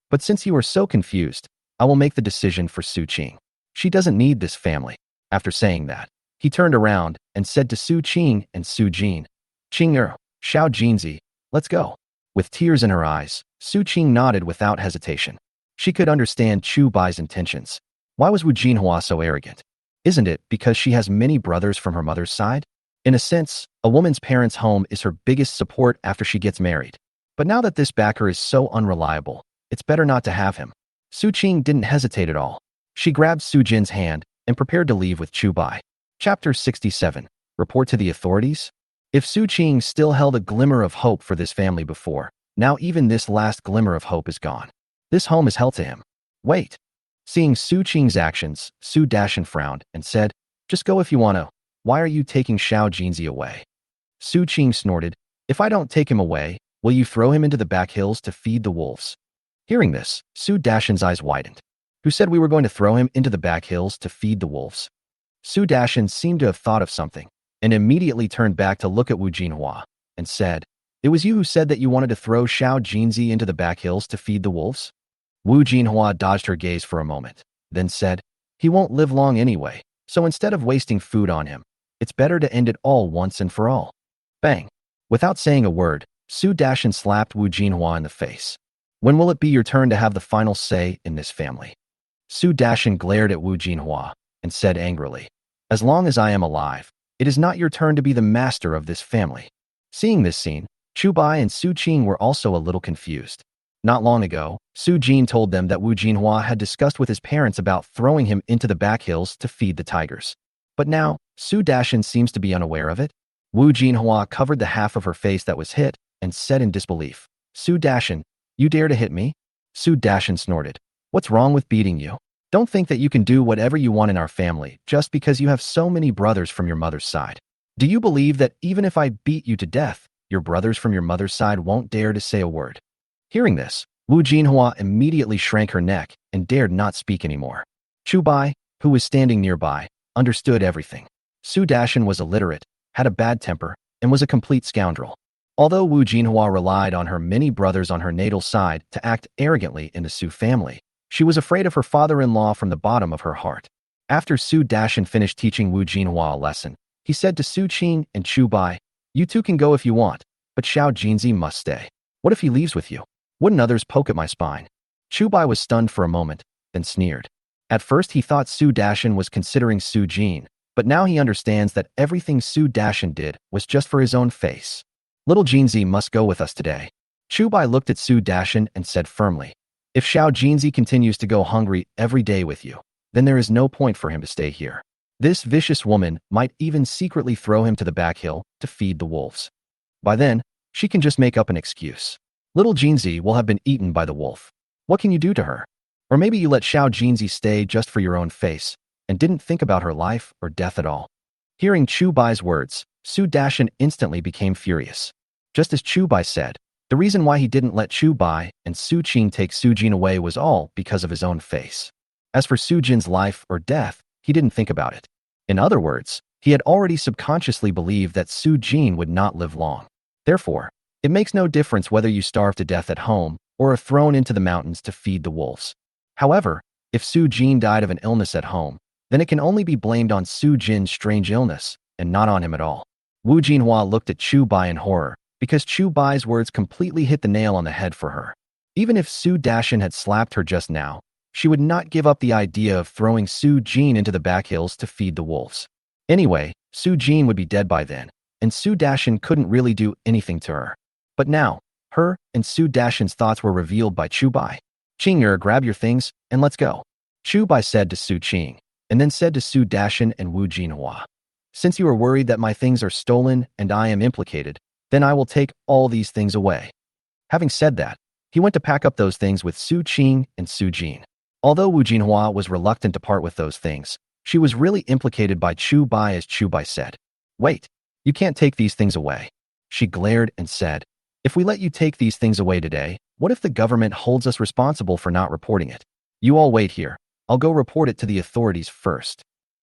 But since you are so confused, I will make the decision for Su Qing. She doesn't need this family. After saying that, he turned around and said to Su Qing and Su Jin, Qing'er, Xiao Jinzi, let's go. With tears in her eyes, Su Qing nodded without hesitation. She could understand Chu Bai's intentions. Why was Wu Jinhua so arrogant? Isn't it because she has many brothers from her mother's side? In a sense, a woman's parents' home is her biggest support after she gets married. But now that this backer is so unreliable, it's better not to have him. Su Qing didn't hesitate at all. She grabbed Su Jin's hand and prepared to leave with Chu Bai. Chapter 67. Report to the authorities? If Su Qing still held a glimmer of hope for this family before, now even this last glimmer of hope is gone. This home is held to him. Wait. Seeing Su Qing's actions, Su Dashan frowned and said, "Just go if you want to. Why are you taking Xiao Jinzi away?" Su Qing snorted, "If I don't take him away, will you throw him into the back hills to feed the wolves?" Hearing this, Su Dashan's eyes widened. Who said we were going to throw him into the back hills to feed the wolves? Su Dashan seemed to have thought of something, and immediately turned back to look at Wu Jinhua, and said, "It was you who said that you wanted to throw Xiao Jinzi into the back hills to feed the wolves?" Wu Jinhua dodged her gaze for a moment, then said, "He won't live long anyway, so instead of wasting food on him, it's better to end it all once and for all." Bang! Without saying a word, Su Dashan slapped Wu Jinhua in the face. "When will it be your turn to have the final say in this family?" Su Dashan glared at Wu Jinhua and said angrily, "As long as I am alive, it is not your turn to be the master of this family." Seeing this scene, Chu Bai and Su Qing were also a little confused. Not long ago, Su Jin told them that Wu Jinhua had discussed with his parents about throwing him into the back hills to feed the tigers. But now, Su Dashan seems to be unaware of it. Wu Jinhua covered the half of her face that was hit and said in disbelief, "Su Dashan, you dare to hit me?" Su Dashan snorted, "What's wrong with beating you? Don't think that you can do whatever you want in our family just because you have so many brothers from your mother's side. Do you believe that even if I beat you to death, your brothers from your mother's side won't dare to say a word?" Hearing this, Wu Jinhua immediately shrank her neck and dared not speak anymore. Chu Bai, who was standing nearby, understood everything. Su Dashan was illiterate, had a bad temper, and was a complete scoundrel. Although Wu Jinhua relied on her many brothers on her natal side to act arrogantly in the Su family, she was afraid of her father-in-law from the bottom of her heart. After Su Dashan finished teaching Wu Jinhua a lesson, he said to Su Qing and Chu Bai, "You two can go if you want, but Xiao Jinzi must stay. What if he leaves with you? Wouldn't others poke at my spine?" Chu Bai was stunned for a moment, then sneered. At first he thought Su Dashan was considering Su Jin, but now he understands that everything Su Dashan did was just for his own face. "Little Jinzi must go with us today." Chu Bai looked at Su Dashan and said firmly, "If Xiao Jinzi continues to go hungry every day with you, then there is no point for him to stay here. This vicious woman might even secretly throw him to the back hill to feed the wolves. By then, she can just make up an excuse. Little Jinzi will have been eaten by the wolf. What can you do to her? Or maybe you let Xiao Jinzi stay just for your own face and didn't think about her life or death at all." Hearing Chu Bai's words, Su Dashan instantly became furious. Just as Chu Bai said, the reason why he didn't let Chu Bai and Su Qing take Su Jin away was all because of his own face. As for Su Jin's life or death, he didn't think about it. In other words, he had already subconsciously believed that Su Jin would not live long. Therefore, it makes no difference whether you starve to death at home or are thrown into the mountains to feed the wolves. However, if Su Jin died of an illness at home, then it can only be blamed on Su Jin's strange illness and not on him at all. Wu Jinhua looked at Chu Bai in horror, because Chu Bai's words completely hit the nail on the head for her. Even if Su Dashan had slapped her just now, she would not give up the idea of throwing Su Jin into the back hills to feed the wolves. Anyway, Su Jin would be dead by then, and Su Dashan couldn't really do anything to her. But now, her and Su Dashan's thoughts were revealed by Chu Bai. "Qing'er, grab your things, and let's go," Chu Bai said to Su Qing, and then said to Su Dashan and Wu Jinhua, "Since you are worried that my things are stolen and I am implicated, then I will take all these things away." Having said that, he went to pack up those things with Su Qing and Su Jin. Although Wu Jinhua was reluctant to part with those things, she was really implicated by Chu Bai as Chu Bai said, "Wait, you can't take these things away." She glared and said, "If we let you take these things away today, what if the government holds us responsible for not reporting it? You all wait here. I'll go report it to the authorities first."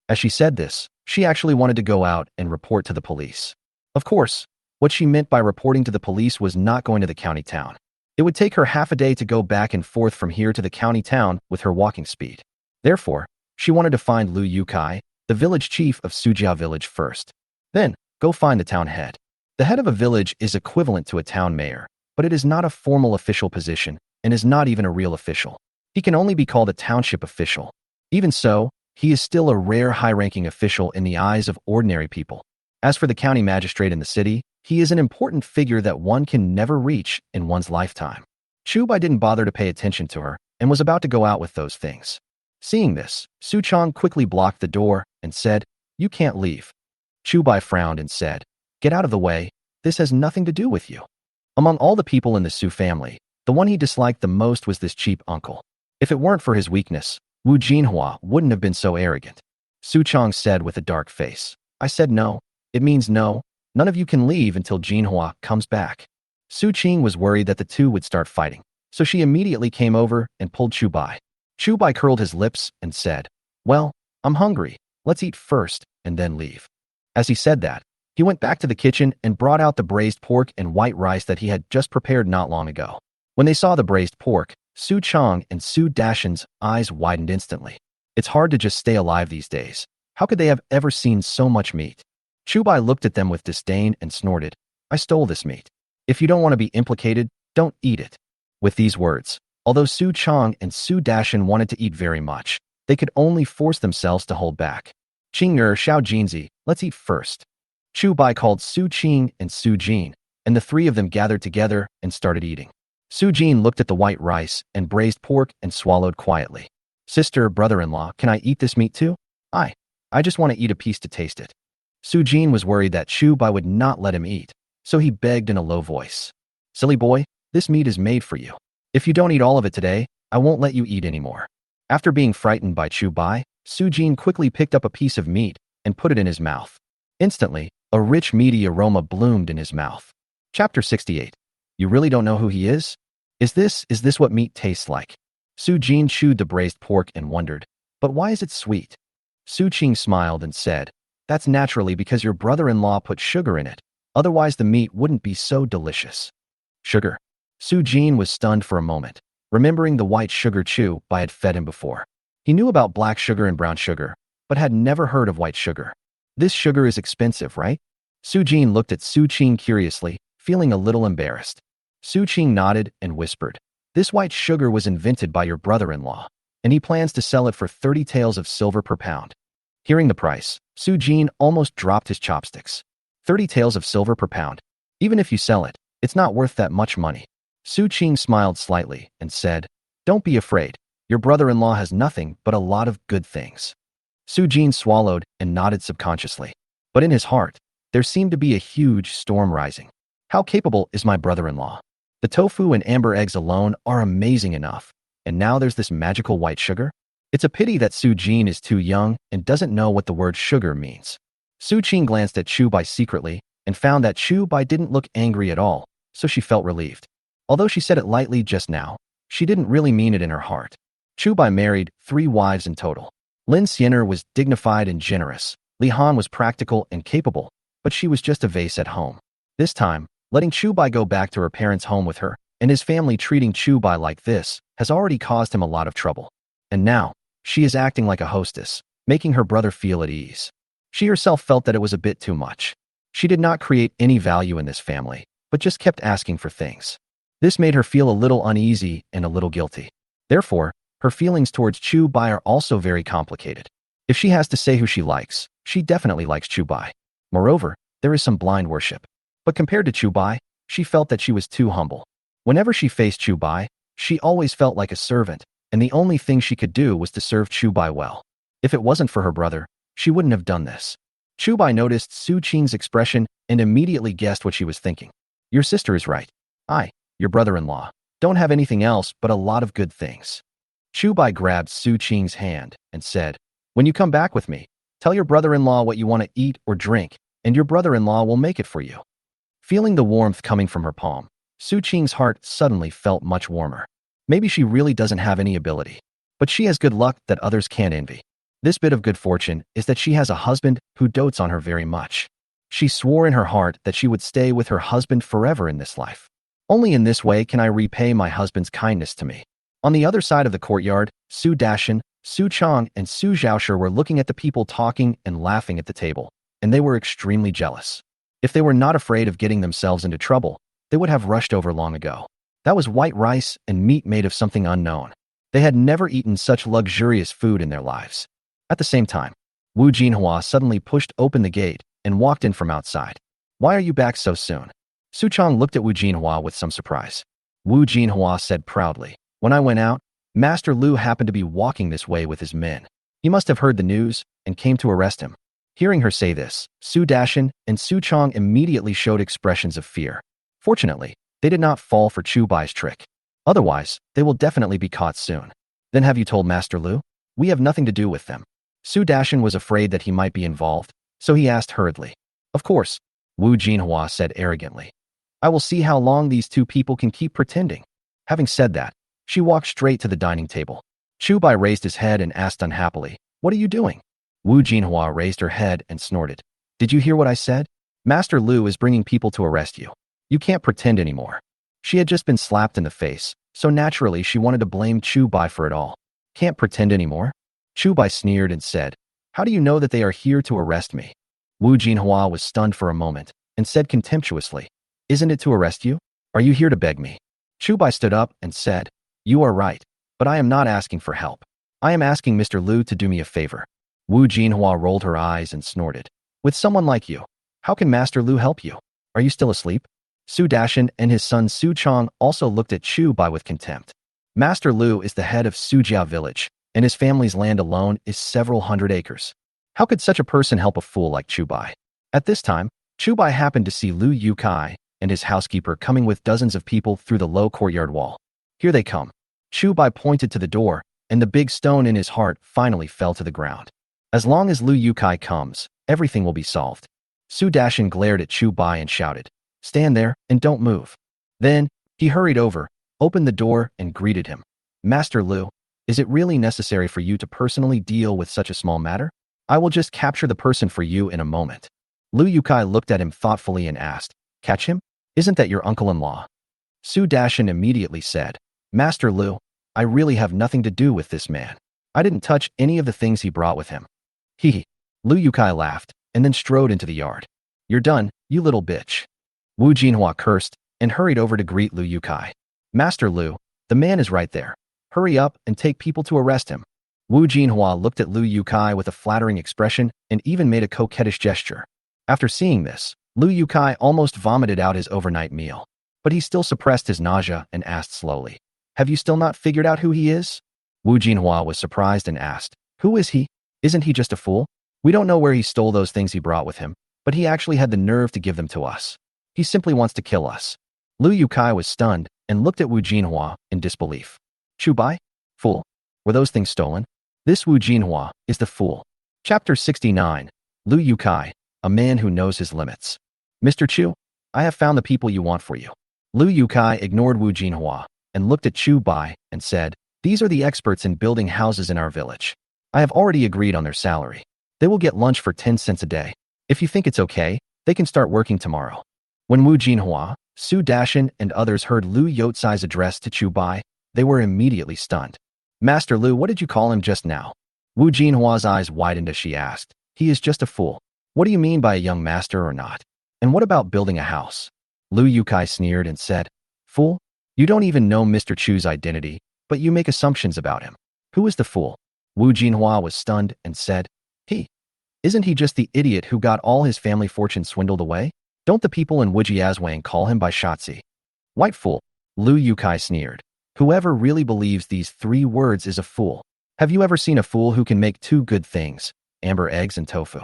As she said this, she actually wanted to go out and report to the police. Of course, what she meant by reporting to the police was not going to the county town. It would take her half a day to go back and forth from here to the county town with her walking speed. Therefore, she wanted to find Lu Yukai, the village chief of Sujia village first. Then, go find the town head. The head of a village is equivalent to a town mayor, but it is not a formal official position and is not even a real official. He can only be called a township official. Even so, he is still a rare high-ranking official in the eyes of ordinary people. As for the county magistrate in the city, he is an important figure that one can never reach in one's lifetime. Chu Bai didn't bother to pay attention to her and was about to go out with those things. Seeing this, Su Chong quickly blocked the door and said, You can't leave. Chu Bai frowned and said, Get out of the way. This has nothing to do with you. Among all the people in the Su family, the one he disliked the most was this cheap uncle. If it weren't for his weakness, Wu Jinhua wouldn't have been so arrogant. Su Chong said with a dark face, I said no. It means no. None of you can leave until Jinhua comes back. Su Qing was worried that the two would start fighting, so she immediately came over and pulled Chu Bai. Chu Bai curled his lips and said, Well, I'm hungry. Let's eat first and then leave. As he said that, he went back to the kitchen and brought out the braised pork and white rice that he had just prepared not long ago. When they saw the braised pork, Su Chong and Su Dashan's eyes widened instantly. It's hard to just stay alive these days. How could they have ever seen so much meat? Chu Bai looked at them with disdain and snorted, I stole this meat. If you don't want to be implicated, don't eat it. With these words, although Su Chong and Su Dashan wanted to eat very much, they could only force themselves to hold back. Qing'er Xiao Jinzi, let's eat first. Chu Bai called Su Qing and Su Jin, and the three of them gathered together and started eating. Su Jin looked at the white rice and braised pork and swallowed quietly. Sister, brother-in-law, can I eat this meat too? I just want to eat a piece to taste it. Su Jin was worried that Chu Bai would not let him eat, so he begged in a low voice. Silly boy, this meat is made for you. If you don't eat all of it today, I won't let you eat anymore. After being frightened by Chu Bai, Su Jin quickly picked up a piece of meat and put it in his mouth. Instantly, a rich meaty aroma bloomed in his mouth. Chapter 68. You really don't know who he is? Is this what meat tastes like? Su Jin chewed the braised pork and wondered, but why is it sweet? Su Qing smiled and said, That's naturally because your brother-in-law put sugar in it. Otherwise the meat wouldn't be so delicious. Sugar. Su Jin was stunned for a moment, remembering the white sugar Chu Bai had fed him before. He knew about black sugar and brown sugar, but had never heard of white sugar. This sugar is expensive, right? Su Jin looked at Su Qing curiously, feeling a little embarrassed. Su Qing nodded and whispered, This white sugar was invented by your brother-in-law, and he plans to sell it for 30 taels of silver per pound. Hearing the price, Su Jin almost dropped his chopsticks. 30 taels of silver per pound. Even if you sell it, it's not worth that much money. Su Qing smiled slightly and said, Don't be afraid. Your brother-in-law has nothing but a lot of good things. Su Jin swallowed and nodded subconsciously. But in his heart, there seemed to be a huge storm rising. How capable is my brother-in-law? The tofu and amber eggs alone are amazing enough. And now there's this magical white sugar? It's a pity that Su Jin is too young and doesn't know what the word sugar means. Su Qing glanced at Chu Bai secretly and found that Chu Bai didn't look angry at all, so she felt relieved. Although she said it lightly just now, she didn't really mean it in her heart. Chu Bai married 3 wives in total. Lin Xiener was dignified and generous. Li Han was practical and capable, but she was just a vase at home. This time, letting Chu Bai go back to her parents' home with her, and his family treating Chu Bai like this, has already caused him a lot of trouble. And now, she is acting like a hostess, making her brother feel at ease. She herself felt that it was a bit too much. She did not create any value in this family, but just kept asking for things. This made her feel a little uneasy and a little guilty. Therefore, her feelings towards Chu Bai are also very complicated. If she has to say who she likes, she definitely likes Chu Bai. Moreover, there is some blind worship. But compared to Chu Bai, she felt that she was too humble. Whenever she faced Chu Bai, she always felt like a servant, and the only thing she could do was to serve Chu Bai well. If it wasn't for her brother, she wouldn't have done this. Chu Bai noticed Su Qing's expression and immediately guessed what she was thinking. Your sister is right. I, your brother-in-law, don't have anything else but a lot of good things. Chu Bai grabbed Su Qing's hand and said, When you come back with me, tell your brother-in-law what you want to eat or drink, and your brother-in-law will make it for you. Feeling the warmth coming from her palm, Su Qing's heart suddenly felt much warmer. Maybe she really doesn't have any ability, but she has good luck that others can't envy. This bit of good fortune is that she has a husband who dotes on her very much. She swore in her heart that she would stay with her husband forever in this life. Only in this way can I repay my husband's kindness to me. On the other side of the courtyard, Su Dashan, Su Chong, and Su Zhaoshi were looking at the people talking and laughing at the table, and they were extremely jealous. If they were not afraid of getting themselves into trouble, they would have rushed over long ago. That was white rice and meat made of something unknown. They had never eaten such luxurious food in their lives. At the same time, Wu Jinhua suddenly pushed open the gate and walked in from outside. Why are you back so soon? Su Chong looked at Wu Jinhua with some surprise. Wu Jinhua said proudly, When I went out, Master Lu happened to be walking this way with his men. He must have heard the news and came to arrest him. Hearing her say this, Su Dashan and Su Chong immediately showed expressions of fear. Fortunately, they did not fall for Chu Bai's trick. Otherwise, they will definitely be caught soon. Then have you told Master Lu? We have nothing to do with them. Su Dashan was afraid that he might be involved, so he asked hurriedly. Of course, Wu Jinhua said arrogantly. I will see how long these two people can keep pretending. Having said that, she walked straight to the dining table. Chu Bai raised his head and asked unhappily, What are you doing? Wu Jinhua raised her head and snorted. Did you hear what I said? Master Lu is bringing people to arrest you. You can't pretend anymore. She had just been slapped in the face, so naturally she wanted to blame Chu Bai for it all. Can't pretend anymore? Chu Bai sneered and said, How do you know that they are here to arrest me? Wu Jinhua was stunned for a moment and said contemptuously, Isn't it to arrest you? Are you here to beg me? Chu Bai stood up and said, You are right, but I am not asking for help. I am asking Mr. Lu to do me a favor. Wu Jinhua rolled her eyes and snorted. With someone like you, how can Master Lu help you? Are you still asleep? Su Dashan and his son Su Chong also looked at Chu Bai with contempt. Master Lu is the head of Sujia village, and his family's land alone is several hundred acres. How could such a person help a fool like Chu Bai? At this time, Chu Bai happened to see Lu Yukai and his housekeeper coming with dozens of people through the low courtyard wall. Here they come. Chu Bai pointed to the door, and the big stone in his heart finally fell to the ground. As long as Lu Yukai comes, everything will be solved. Su Dashan glared at Chu Bai and shouted, Stand there and don't move. Then, he hurried over, opened the door, and greeted him. Master Lu, is it really necessary for you to personally deal with such a small matter? I will just capture the person for you in a moment. Lu Yukai looked at him thoughtfully and asked, Catch him? Isn't that your uncle-in-law? Su Dashan immediately said, Master Lu, I really have nothing to do with this man. I didn't touch any of the things he brought with him. Hee. Lu Yukai laughed, and then strode into the yard. You're done, you little bitch. Wu Jinhua cursed, and hurried over to greet Lu Yukai. Master Lu, the man is right there. Hurry up and take people to arrest him. Wu Jinhua looked at Lu Yukai with a flattering expression and even made a coquettish gesture. After seeing this, Lu Yukai almost vomited out his overnight meal. But he still suppressed his nausea and asked slowly, Have you still not figured out who he is? Wu Jinhua was surprised and asked, Who is he? Isn't he just a fool? We don't know where he stole those things he brought with him, but he actually had the nerve to give them to us. He simply wants to kill us. Lu Yukai was stunned and looked at Wu Jinhua in disbelief. Chu Bai? Fool. Were those things stolen? This Wu Jinhua is the fool. Chapter 69. Lu Yukai, a man who knows his limits. Mr. Chu, I have found the people you want for you. Lu Yukai ignored Wu Jinhua and looked at Chu Bai and said, These are the experts in building houses in our village. I have already agreed on their salary. They will get lunch for 10 cents a day. If you think it's okay, they can start working tomorrow. When Wu Jinhua, Su Dashan, and others heard Lu Youcai's address to Chu Bai, they were immediately stunned. Master Lu, what did you call him just now? Wu Jinhua's eyes widened as she asked. He is just a fool. What do you mean by a young master or not? And what about building a house? Lu Yukai sneered and said, Fool? You don't even know Mr. Chu's identity, but you make assumptions about him. Who is the fool? Wu Jinhua was stunned and said, He. Isn't he just the idiot who got all his family fortune swindled away? Don't the people in Wujiazwang call him by Shotzi? White fool. Lu Yukai sneered. Whoever really believes these 3 words is a fool. Have you ever seen a fool who can make 2 good things, amber eggs and tofu?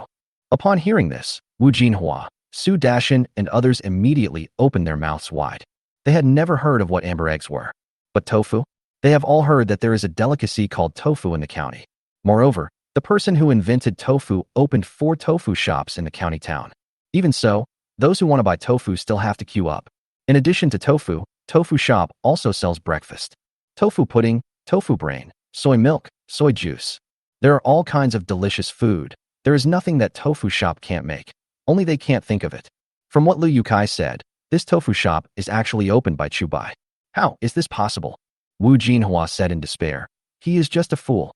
Upon hearing this, Wu Jinhua, Su Dashan, and others immediately opened their mouths wide. They had never heard of what amber eggs were. But tofu? They have all heard that there is a delicacy called tofu in the county. Moreover, the person who invented tofu opened 4 tofu shops in the county town. Even so, those who want to buy tofu still have to queue up. In addition to tofu, Tofu Shop also sells breakfast. Tofu pudding, tofu brain, soy milk, soy juice. There are all kinds of delicious food. There is nothing that Tofu Shop can't make. Only they can't think of it. From what Lu Yukai said, this tofu shop is actually opened by Chu Bai. How is this possible? Wu Jinhua said in despair. He is just a fool.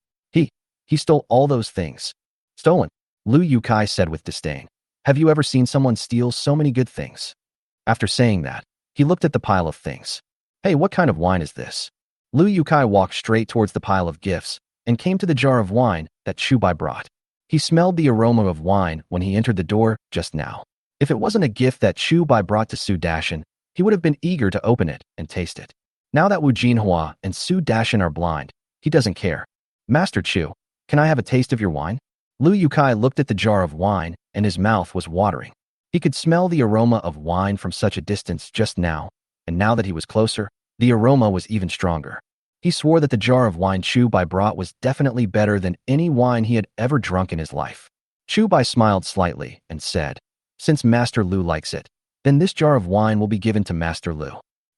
He stole all those things. Stolen, Lu Yukai said with disdain. Have you ever seen someone steal so many good things? After saying that, he looked at the pile of things. Hey, what kind of wine is this? Lu Yukai walked straight towards the pile of gifts and came to the jar of wine that Chu Bai brought. He smelled the aroma of wine when he entered the door just now. If it wasn't a gift that Chu Bai brought to Su Dashan, he would have been eager to open it and taste it. Now that Wu Jinhua and Su Dashan are blind, he doesn't care. Master Chu, can I have a taste of your wine? Lu Yukai looked at the jar of wine, and his mouth was watering. He could smell the aroma of wine from such a distance just now, and now that he was closer, the aroma was even stronger. He swore that the jar of wine Chu Bai brought was definitely better than any wine he had ever drunk in his life. Chu Bai smiled slightly and said, "Since Master Lu likes it, then this jar of wine will be given to Master Lu."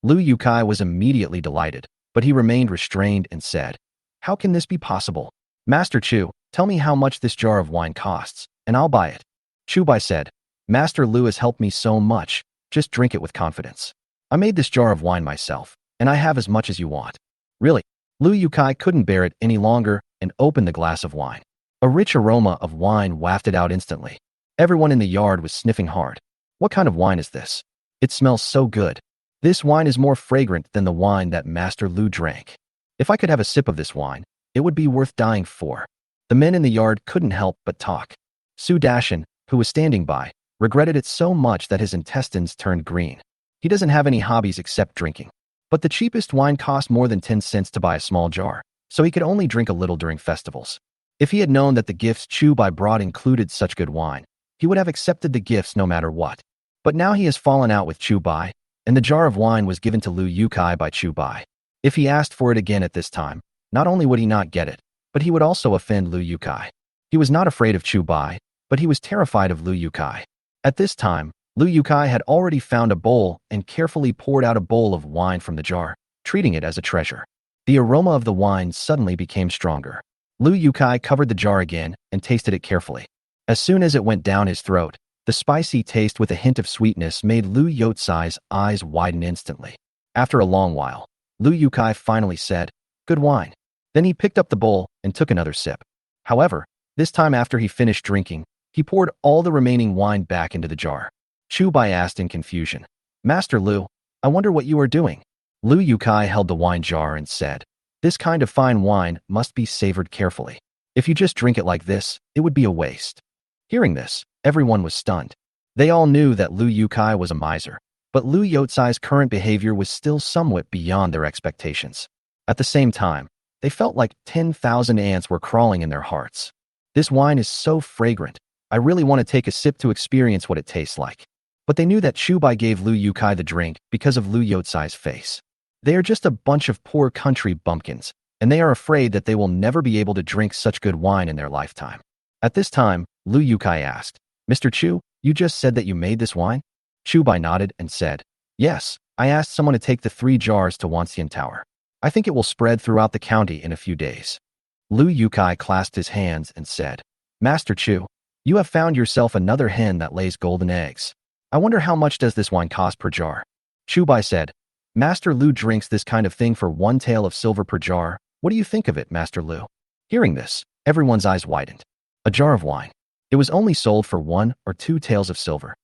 Lu Yukai was immediately delighted, but he remained restrained and said, "How can this be possible? Master Chu, tell me how much this jar of wine costs, and I'll buy it." Chu Bai said, "Master Lu has helped me so much, just drink it with confidence. I made this jar of wine myself, and I have as much as you want." Really? Lu Yukai couldn't bear it any longer and opened the glass of wine. A rich aroma of wine wafted out instantly. Everyone in the yard was sniffing hard. "What kind of wine is this? It smells so good. This wine is more fragrant than the wine that Master Lu drank. If I could have a sip of this wine, it would be worth dying for." The men in the yard couldn't help but talk. Su Dashin, who was standing by, regretted it so much that his intestines turned green. He doesn't have any hobbies except drinking. But the cheapest wine cost more than 10 cents to buy a small jar, so he could only drink a little during festivals. If he had known that the gifts Chu Bai brought included such good wine, he would have accepted the gifts no matter what. But now he has fallen out with Chu Bai, and the jar of wine was given to Lu Yukai by Chu Bai. If he asked for it again at this time, not only would he not get it, but he would also offend Lu Yukai. He was not afraid of Chu Bai, but he was terrified of Lu Yukai. At this time, Lu Yukai had already found a bowl and carefully poured out a bowl of wine from the jar, treating it as a treasure. The aroma of the wine suddenly became stronger. Lu Yukai covered the jar again and tasted it carefully. As soon as it went down his throat, the spicy taste with a hint of sweetness made Lu Yotsai's eyes widen instantly. After a long while, Lu Yukai finally said, "Good wine." Then he picked up the bowl and took another sip. However, this time after he finished drinking, he poured all the remaining wine back into the jar. Chu Bai asked in confusion, "Master Lu, I wonder what you are doing." Lu Yukai held the wine jar and said, "This kind of fine wine must be savored carefully. If you just drink it like this, it would be a waste." Hearing this, everyone was stunned. They all knew that Lu Yukai was a miser, but Lu Yotsai's current behavior was still somewhat beyond their expectations. At the same time, they felt like 10,000 ants were crawling in their hearts. "This wine is so fragrant. I really want to take a sip to experience what it tastes like." But they knew that Chu Bai gave Lu Yukai the drink because of Lu Yotsai's face. They are just a bunch of poor country bumpkins, and they are afraid that they will never be able to drink such good wine in their lifetime. At this time, Lu Yukai asked, "Mr. Chu, you just said that you made this wine?" Chu Bai nodded and said, "Yes, I asked someone to take the 3 jars to Wanxian Tower. I think it will spread throughout the county in a few days." Lu Yukai clasped his hands and said, "Master Chu, you have found yourself another hen that lays golden eggs. I wonder how much does this wine cost per jar?" Chu Bai said, "Master Lu drinks this kind of thing for 1 tael of silver per jar. What do you think of it, Master Lu?" Hearing this, everyone's eyes widened. A jar of wine. It was only sold for 1 or 2 taels of silver.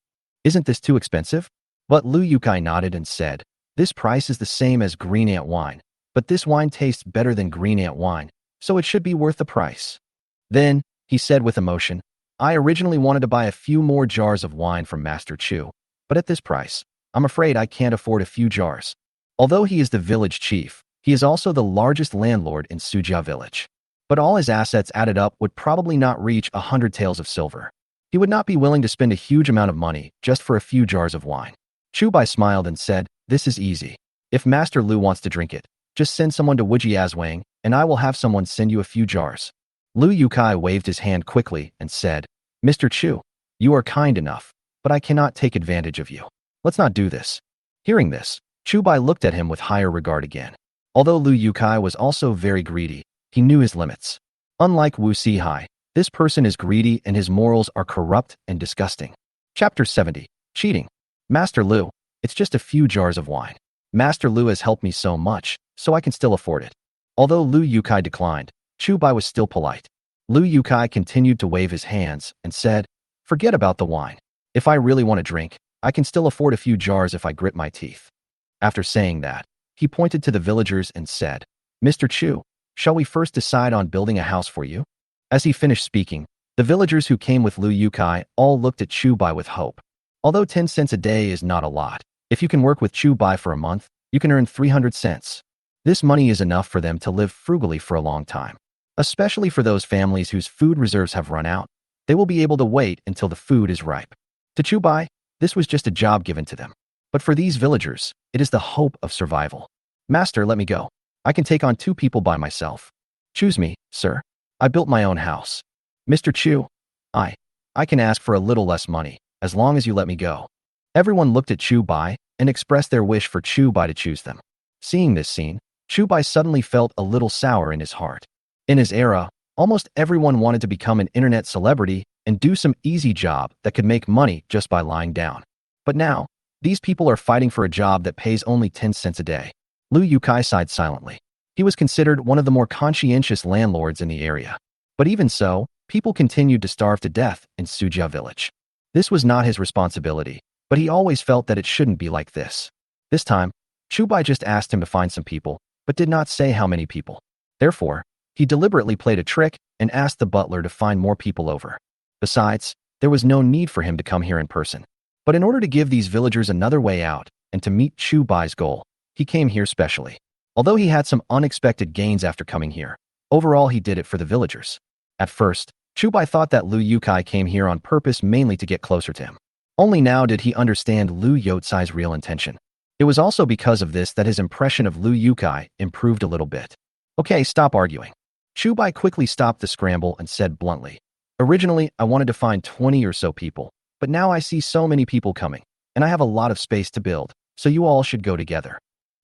Isn't this too expensive? But Lu Yukai nodded and said, "This price is the same as green ant wine, but this wine tastes better than green ant wine, so it should be worth the price." Then, he said with emotion, "I originally wanted to buy a few more jars of wine from Master Chu, but at this price, I'm afraid I can't afford a few jars." Although he is the village chief, he is also the largest landlord in Sujia village. But all his assets added up would probably not reach 100 taels of silver. He would not be willing to spend a huge amount of money just for a few jars of wine. Chu Bai smiled and said, "This is easy. If Master Lu wants to drink it, just send someone to Wujiazwang, and I will have someone send you a few jars." Lu Yukai waved his hand quickly and said, "Mr. Chu, you are kind enough, but I cannot take advantage of you. Let's not do this." Hearing this, Chu Bai looked at him with higher regard again. Although Lu Yukai was also very greedy, he knew his limits. Unlike Wu Sihai, this person is greedy and his morals are corrupt and disgusting. Chapter 70. Cheating. "Master Lu, it's just a few jars of wine. Master Lu has helped me so much, so I can still afford it." Although Lu Yukai declined, Chu Bai was still polite. Lu Yukai continued to wave his hands and said, "Forget about the wine. If I really want to drink, I can still afford a few jars if I grit my teeth." After saying that, he pointed to the villagers and said, "Mr. Chu, shall we first decide on building a house for you?" As he finished speaking, the villagers who came with Lu Yukai all looked at Chu Bai with hope. Although 10 cents a day is not a lot, if you can work with Chu Bai for a month, you can earn 300 cents. This money is enough for them to live frugally for a long time. especially for those families whose food reserves have run out. They will be able to wait until the food is ripe. To Chu Bai, this was just a job given to them. But for these villagers, it is the hope of survival. Master, let me go. I can take on 2 people by myself. Choose me, sir. I built my own house. Mr. Chu, I can ask for a little less money, as long as you let me go. Everyone looked at Chu Bai and expressed their wish for Chu Bai to choose them. Seeing this scene, Chu Bai suddenly felt a little sour in his heart. In his era, almost everyone wanted to become an internet celebrity and do some easy job that could make money just by lying down. But now, these people are fighting for a job that pays only 10 cents a day. Lu Yukai sighed silently. He was considered one of the more conscientious landlords in the area. But even so, people continued to starve to death in Sujia village. This was not his responsibility, but he always felt that it shouldn't be like this. This time, Chu Bai just asked him to find some people, but did not say how many people. Therefore, he deliberately played a trick and asked the butler to find more people over. Besides, there was no need for him to come here in person. But in order to give these villagers another way out and to meet Chu Bai's goal, he came here specially. Although he had some unexpected gains after coming here, overall he did it for the villagers. At first, Chu Bai thought that Lu Yukai came here on purpose mainly to get closer to him. Only now did he understand Lu Yotsai's real intention. It was also because of this that his impression of Lu Yukai improved a little bit. Okay, stop arguing. Chu Bai quickly stopped the scramble and said bluntly, originally, I wanted to find 20 or so people, but now I see so many people coming, and I have a lot of space to build, so you all should go together.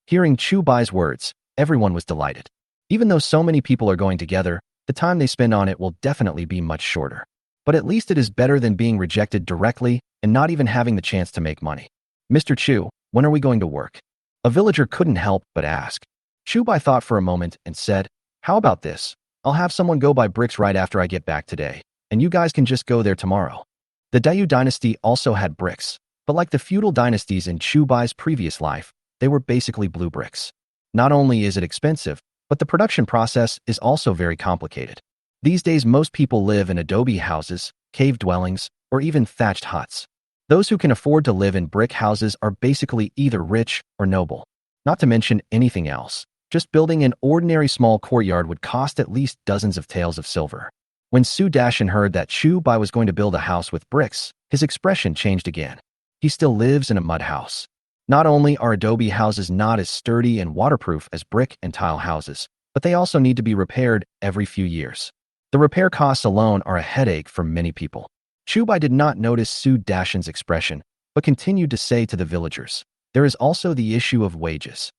Hearing Chu Bai's words, everyone was delighted. Even though so many people are going together, the time they spend on it will definitely be much shorter. But at least it is better than being rejected directly and not even having the chance to make money. Mr. Chu, when are we going to work? A villager couldn't help but ask. Chu Bai thought for a moment and said, how about this? I'll have someone go buy bricks right after I get back today, and you guys can just go there tomorrow. The Dayu dynasty also had bricks, but like the feudal dynasties in Chu Bai's previous life, they were basically blue bricks. Not only is it expensive, but the production process is also very complicated. These days, most people live in adobe houses, cave dwellings, or even thatched huts. Those who can afford to live in brick houses are basically either rich or noble. Not to mention anything else. Just building an ordinary small courtyard would cost at least dozens of taels of silver. When Su Dashin heard that Chu Bai was going to build a house with bricks, his expression changed again. He still lives in a mud house. Not only are adobe houses not as sturdy and waterproof as brick and tile houses, but they also need to be repaired every few years. The repair costs alone are a headache for many people. Chu Bai did not notice Su Dashin's expression, but continued to say to the villagers, there is also the issue of wages.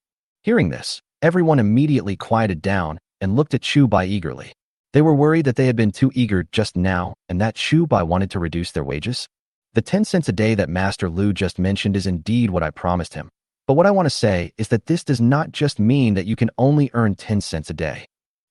Hearing this, everyone immediately quieted down and looked at Chu Bai eagerly. They were worried that they had been too eager just now and that Chu Bai wanted to reduce their wages. The 10 cents a day that Master Lu just mentioned is indeed what I promised him. But what I want to say is that this does not just mean that you can only earn 10 cents a day.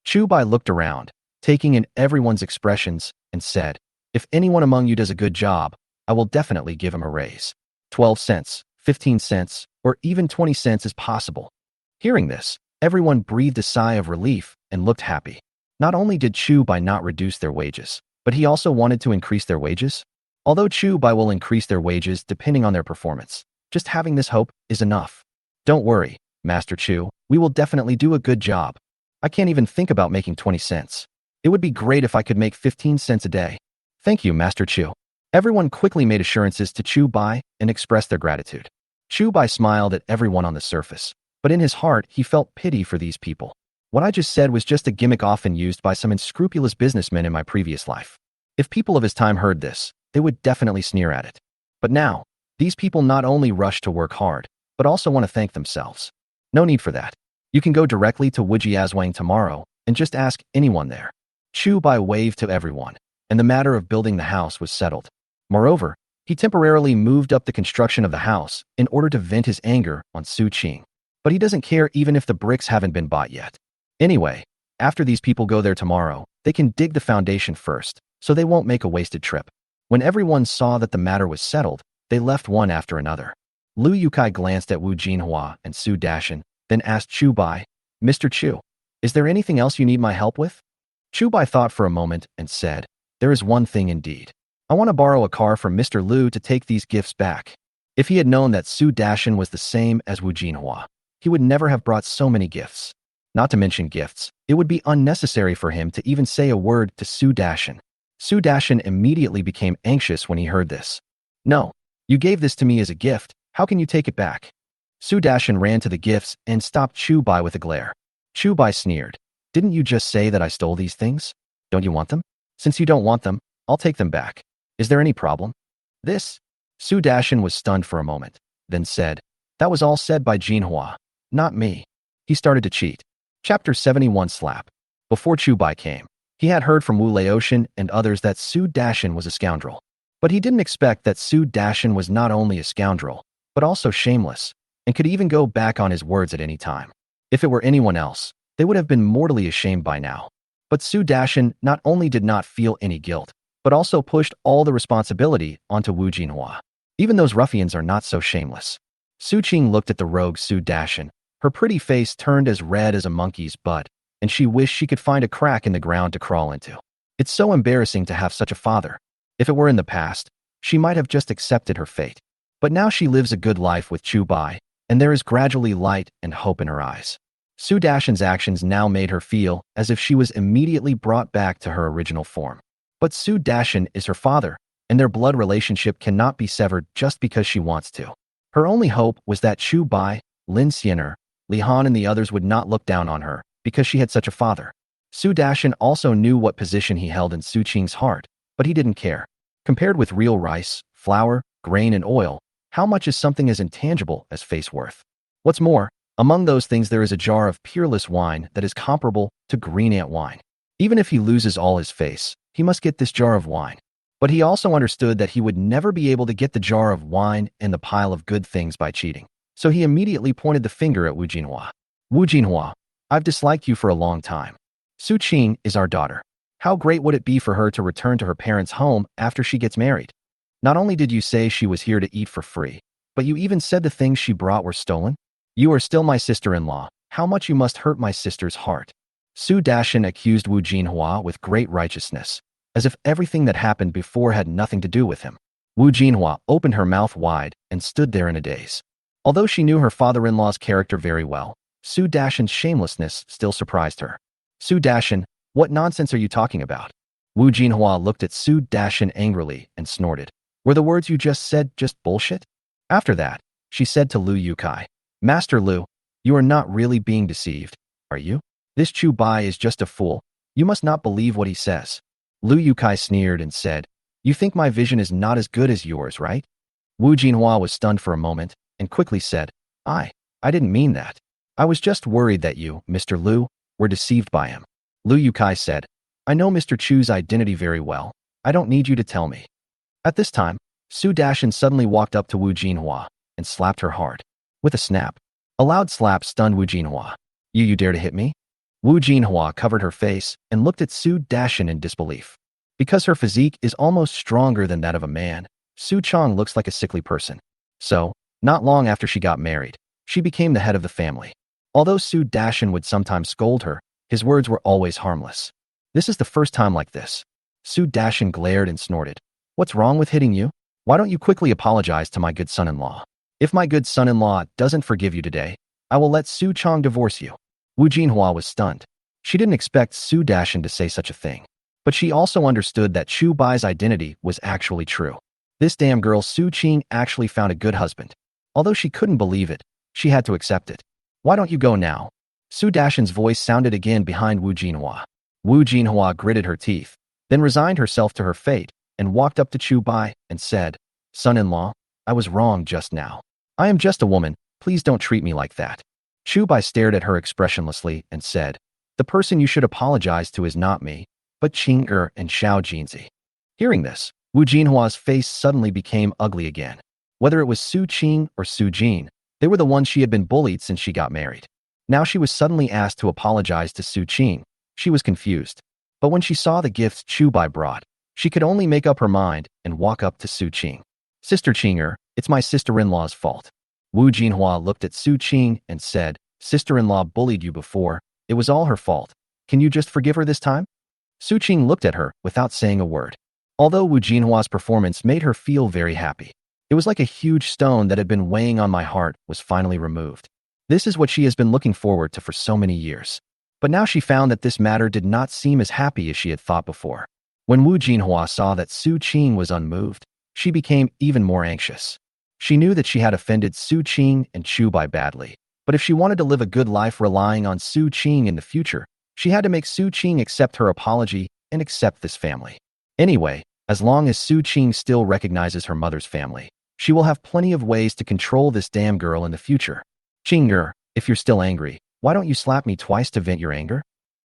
Chu Bai looked around, taking in everyone's expressions, and said, if anyone among you does a good job, I will definitely give him a raise. 12 cents, 15 cents, or even 20 cents is possible. Hearing this, everyone breathed a sigh of relief and looked happy. Not only did Chu Bai not reduce their wages, but he also wanted to increase their wages. Although Chu Bai will increase their wages depending on their performance, just having this hope is enough. Don't worry, Master Chu, we will definitely do a good job. I can't even think about making 20 cents. It would be great if I could make 15 cents a day. Thank you, Master Chu. Everyone quickly made assurances to Chu Bai and expressed their gratitude. Chu Bai smiled at everyone on the surface, but in his heart he felt pity for these people. What I just said was just a gimmick often used by some unscrupulous businessmen in my previous life. If people of his time heard this, they would definitely sneer at it. But now, these people not only rush to work hard, but also want to thank themselves. No need for that. You can go directly to Wujiazwang tomorrow and just ask anyone there. Chu Bai waved to everyone, and the matter of building the house was settled. Moreover, he temporarily moved up the construction of the house in order to vent his anger on Su Qing. But he doesn't care even if the bricks haven't been bought yet. Anyway, after these people go there tomorrow, they can dig the foundation first, so they won't make a wasted trip. When everyone saw that the matter was settled, they left one after another. Lu Yukai glanced at Wu Jinhua and Su Dashin, then asked Chu Bai, Mr. Chu, is there anything else you need my help with? Chu Bai thought for a moment and said, there is one thing indeed. I want to borrow a car from Mr. Lu to take these gifts back. If he had known that Su Dashin was the same as Wu Jinhua, he would never have brought so many gifts. Not to mention gifts. It would be unnecessary for him to even say a word to Su Dashin. Su Dashin immediately became anxious when he heard this. No, you gave this to me as a gift. How can you take it back? Su Dashin ran to the gifts and stopped Chu Bai with a glare. Chu Bai sneered. Didn't you just say that I stole these things? Don't you want them? Since you don't want them, I'll take them back. Is there any problem? This? Su Dashin was stunned for a moment, then said, that was all said by Jinhua, not me. He started to cheat. Chapter 71 Slap. Before Chu Bai came, he had heard from Wu Laotian and others that Su Dashin was a scoundrel. But he didn't expect that Su Dashin was not only a scoundrel, but also shameless, and could even go back on his words at any time. If it were anyone else, they would have been mortally ashamed by now. But Su Dashin not only did not feel any guilt, but also pushed all the responsibility onto Wu Jinhua. Even those ruffians are not so shameless. Su Qing looked at the rogue Su Dashin. Her pretty face turned as red as a monkey's butt, and she wished she could find a crack in the ground to crawl into. It's so embarrassing to have such a father. If it were in the past, she might have just accepted her fate. But now she lives a good life with Chu Bai, and there is gradually light and hope in her eyes. Su Dashin's actions now made her feel as if she was immediately brought back to her original form. But Su Dashin is her father, and their blood relationship cannot be severed just because she wants to. Her only hope was that Chu Bai, Lin Xiener, Li Han and the others would not look down on her because she had such a father. Su Dashin also knew what position he held in Su Qing's heart, but he didn't care. Compared with real rice, flour, grain, and oil, how much is something as intangible as face worth? What's more, among those things there is a jar of peerless wine that is comparable to green ant wine. Even if he loses all his face, he must get this jar of wine. But he also understood that he would never be able to get the jar of wine and the pile of good things by cheating. So he immediately pointed the finger at Wu Jinhua. Wu Jinhua, I've disliked you for a long time. Su Qing is our daughter. How great would it be for her to return to her parents' home after she gets married? Not only did you say she was here to eat for free, but you even said the things she brought were stolen? You are still my sister-in-law. How much you must hurt my sister's heart. Su Dashin accused Wu Jinhua with great righteousness, as if everything that happened before had nothing to do with him. Wu Jinhua opened her mouth wide and stood there in a daze. Although she knew her father-in-law's character very well, Su Dashin's shamelessness still surprised her. Su Dashin, what nonsense are you talking about? Wu Jinhua looked at Su Dashin angrily and snorted. Were the words you just said just bullshit? After that, she said to Lu Yukai, Master Lu, you are not really being deceived, are you? This Chu Bai is just a fool. You must not believe what he says. Lu Yukai sneered and said, you think my vision is not as good as yours, right? Wu Jinhua was stunned for a moment and quickly said, I didn't mean that. I was just worried that you, Mr. Lu, were deceived by him. Lu Yukai said, I know Mr. Chu's identity very well. I don't need you to tell me. At this time, Su Dashin suddenly walked up to Wu Jinhua and slapped her hard. With a snap. A loud slap stunned Wu Jinhua. You dare to hit me? Wu Jinhua covered her face and looked at Su Dashin in disbelief. Because her physique is almost stronger than that of a man, Su Chong looks like a sickly person. So, not long after she got married, she became the head of the family. Although Su Dashin would sometimes scold her, his words were always harmless. This is the first time like this. Su Dashin glared and snorted. What's wrong with hitting you? Why don't you quickly apologize to my good son-in-law? If my good son-in-law doesn't forgive you today, I will let Su Chong divorce you. Wu Jinhua was stunned. She didn't expect Su Dashin to say such a thing. But she also understood that Chu Bai's identity was actually true. This damn girl Su Qing actually found a good husband. Although she couldn't believe it, she had to accept it. Why don't you go now? Su Dashin's voice sounded again behind Wu Jinhua. Wu Jinhua gritted her teeth, then resigned herself to her fate and walked up to Chu Bai and said, Son-in-law, I was wrong just now. I am just a woman, please don't treat me like that. Chu Bai stared at her expressionlessly and said, the person you should apologize to is not me, but Qing Er and Xiao Jinzi. Hearing this, Wu Jinhua's face suddenly became ugly again. Whether it was Su Qing or Su Jin, they were the ones she had been bullied since she got married. Now she was suddenly asked to apologize to Su Qing. She was confused. But when she saw the gifts Chu Bai brought, she could only make up her mind and walk up to Su Qing. Sister Qing, it's my sister-in-law's fault. Wu Jinhua looked at Su Qing and said, sister-in-law bullied you before. It was all her fault. Can you just forgive her this time? Su Qing looked at her without saying a word. Although Wu Jinhua's performance made her feel very happy, it was like a huge stone that had been weighing on my heart was finally removed. This is what she has been looking forward to for so many years. But now she found that this matter did not seem as happy as she had thought before. When Wu Jinhua saw that Su Qing was unmoved, she became even more anxious. She knew that she had offended Su Qing and Chu Bai badly, but if she wanted to live a good life relying on Su Qing in the future, she had to make Su Qing accept her apology and accept this family. Anyway, as long as Su Qing still recognizes her mother's family, she will have plenty of ways to control this damn girl in the future. Qing'er, if you're still angry, why don't you slap me twice to vent your anger?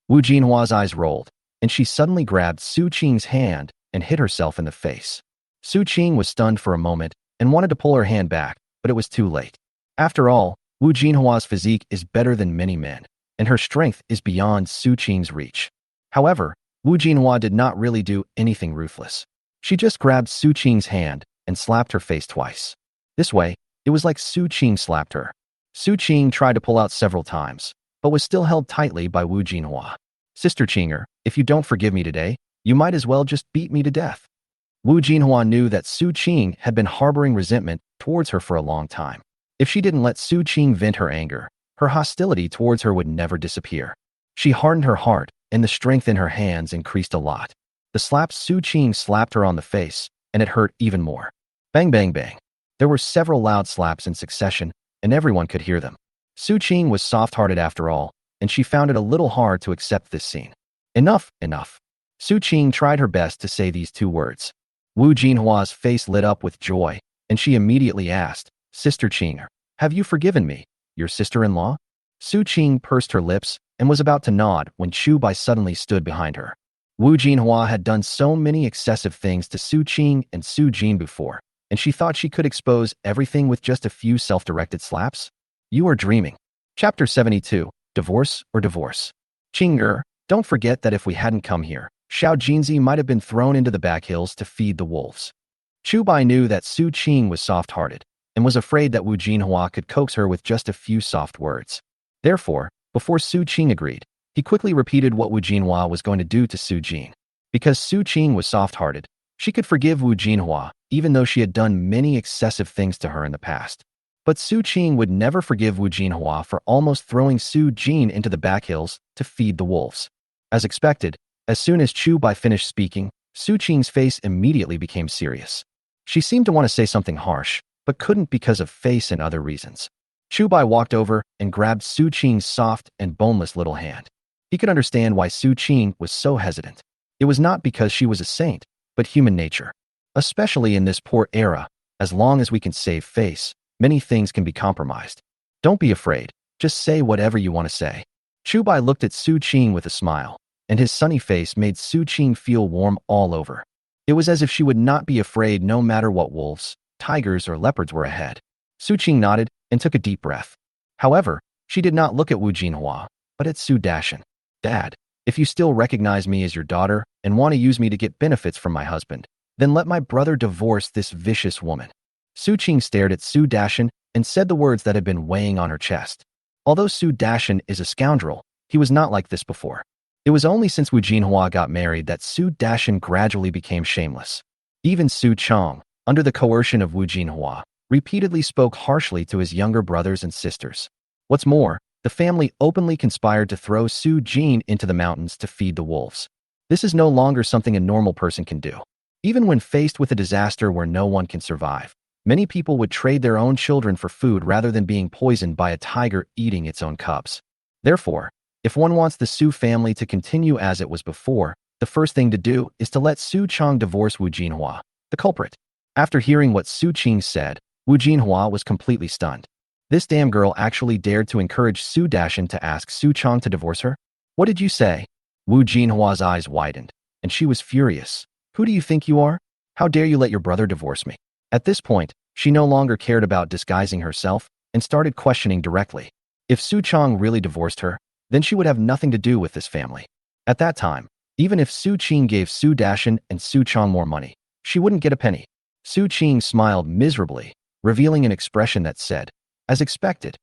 Wu Jinhua's eyes rolled, and she suddenly grabbed Su Qing's hand and hit herself in the face. Su Qing was stunned for a moment and wanted to pull her hand back, but it was too late. After all, Wu Jinhua's physique is better than many men, and her strength is beyond Su Qing's reach. However, Wu Jinhua did not really do anything ruthless. She just grabbed Su Qing's hand and slapped her face twice. This way, it was like Su Qing slapped her. Su Qing tried to pull out several times, but was still held tightly by Wu Jinhua. Sister Qing'er, if you don't forgive me today, you might as well just beat me to death. Wu Jinhua knew that Su Qing had been harboring resentment towards her for a long time. If she didn't let Su Qing vent her anger, her hostility towards her would never disappear. She hardened her heart, and the strength in her hands increased a lot. The slap Su Qing slapped her on the face, and it hurt even more. Bang, bang, bang. There were several loud slaps in succession, and everyone could hear them. Su Qing was soft-hearted after all, and she found it a little hard to accept this scene. Enough, enough. Su Qing tried her best to say these two words. Wu Jinhua's face lit up with joy, and she immediately asked, Sister Qing'er, have you forgiven me, your sister-in-law? Su Qing pursed her lips and was about to nod when Chu Bai suddenly stood behind her. Wu Jinhua had done so many excessive things to Su Qing and Su Jin before, and she thought she could expose everything with just a few self-directed slaps? You are dreaming. Chapter 72, Divorce or Divorce. Qing'er, don't forget that if we hadn't come here, Xiao Jinzi might have been thrown into the back hills to feed the wolves. Chu Bai knew that Su Qing was soft-hearted, and was afraid that Wu Jinhua could coax her with just a few soft words. Therefore, before Su Qing agreed, he quickly repeated what Wu Jinhua was going to do to Su Jin. Because Su Qing was soft-hearted, she could forgive Wu Jinhua, even though she had done many excessive things to her in the past. But Su Qing would never forgive Wu Jinhua for almost throwing Su Jin into the back hills to feed the wolves. As expected, as soon as Chu Bai finished speaking, Su Qing's face immediately became serious. She seemed to want to say something harsh, but couldn't because of face and other reasons. Chu Bai walked over and grabbed Su Qing's soft and boneless little hand. He could understand why Su Qing was so hesitant. It was not because she was a saint, but human nature. Especially in this poor era, as long as we can save face, many things can be compromised. Don't be afraid, just say whatever you want to say. Chu Bai looked at Su Qing with a smile, and his sunny face made Su Qing feel warm all over. It was as if she would not be afraid no matter what wolves, tigers, or leopards were ahead. Su Qing nodded and took a deep breath. However, she did not look at Wu Jinhua, but at Su Dashan. Dad, if you still recognize me as your daughter and want to use me to get benefits from my husband, then let my brother divorce this vicious woman. Su Qing stared at Su Dashan and said the words that had been weighing on her chest. Although Su Dashan is a scoundrel, he was not like this before. It was only since Wu Jinhua got married that Su Dashan gradually became shameless. Even Su Chong, under the coercion of Wu Jinhua, repeatedly spoke harshly to his younger brothers and sisters. What's more, the family openly conspired to throw Su Jin into the mountains to feed the wolves. This is no longer something a normal person can do. Even when faced with a disaster where no one can survive, many people would trade their own children for food rather than being poisoned by a tiger eating its own cubs. Therefore, if one wants the Su family to continue as it was before, the first thing to do is to let Su Chong divorce Wu Jinhua, the culprit. After hearing what Su Qing said, Wu Jinhua was completely stunned. This damn girl actually dared to encourage Su Dashan to ask Su Chong to divorce her? What did you say? Wu Jinhua's eyes widened, and she was furious. Who do you think you are? How dare you let your brother divorce me? At this point, she no longer cared about disguising herself and started questioning directly. If Su Chong really divorced her, then she would have nothing to do with this family. At that time, even if Su Qing gave Su Dashan and Su Chong more money, she wouldn't get a penny. Su Qing smiled miserably, revealing an expression that said, as expected.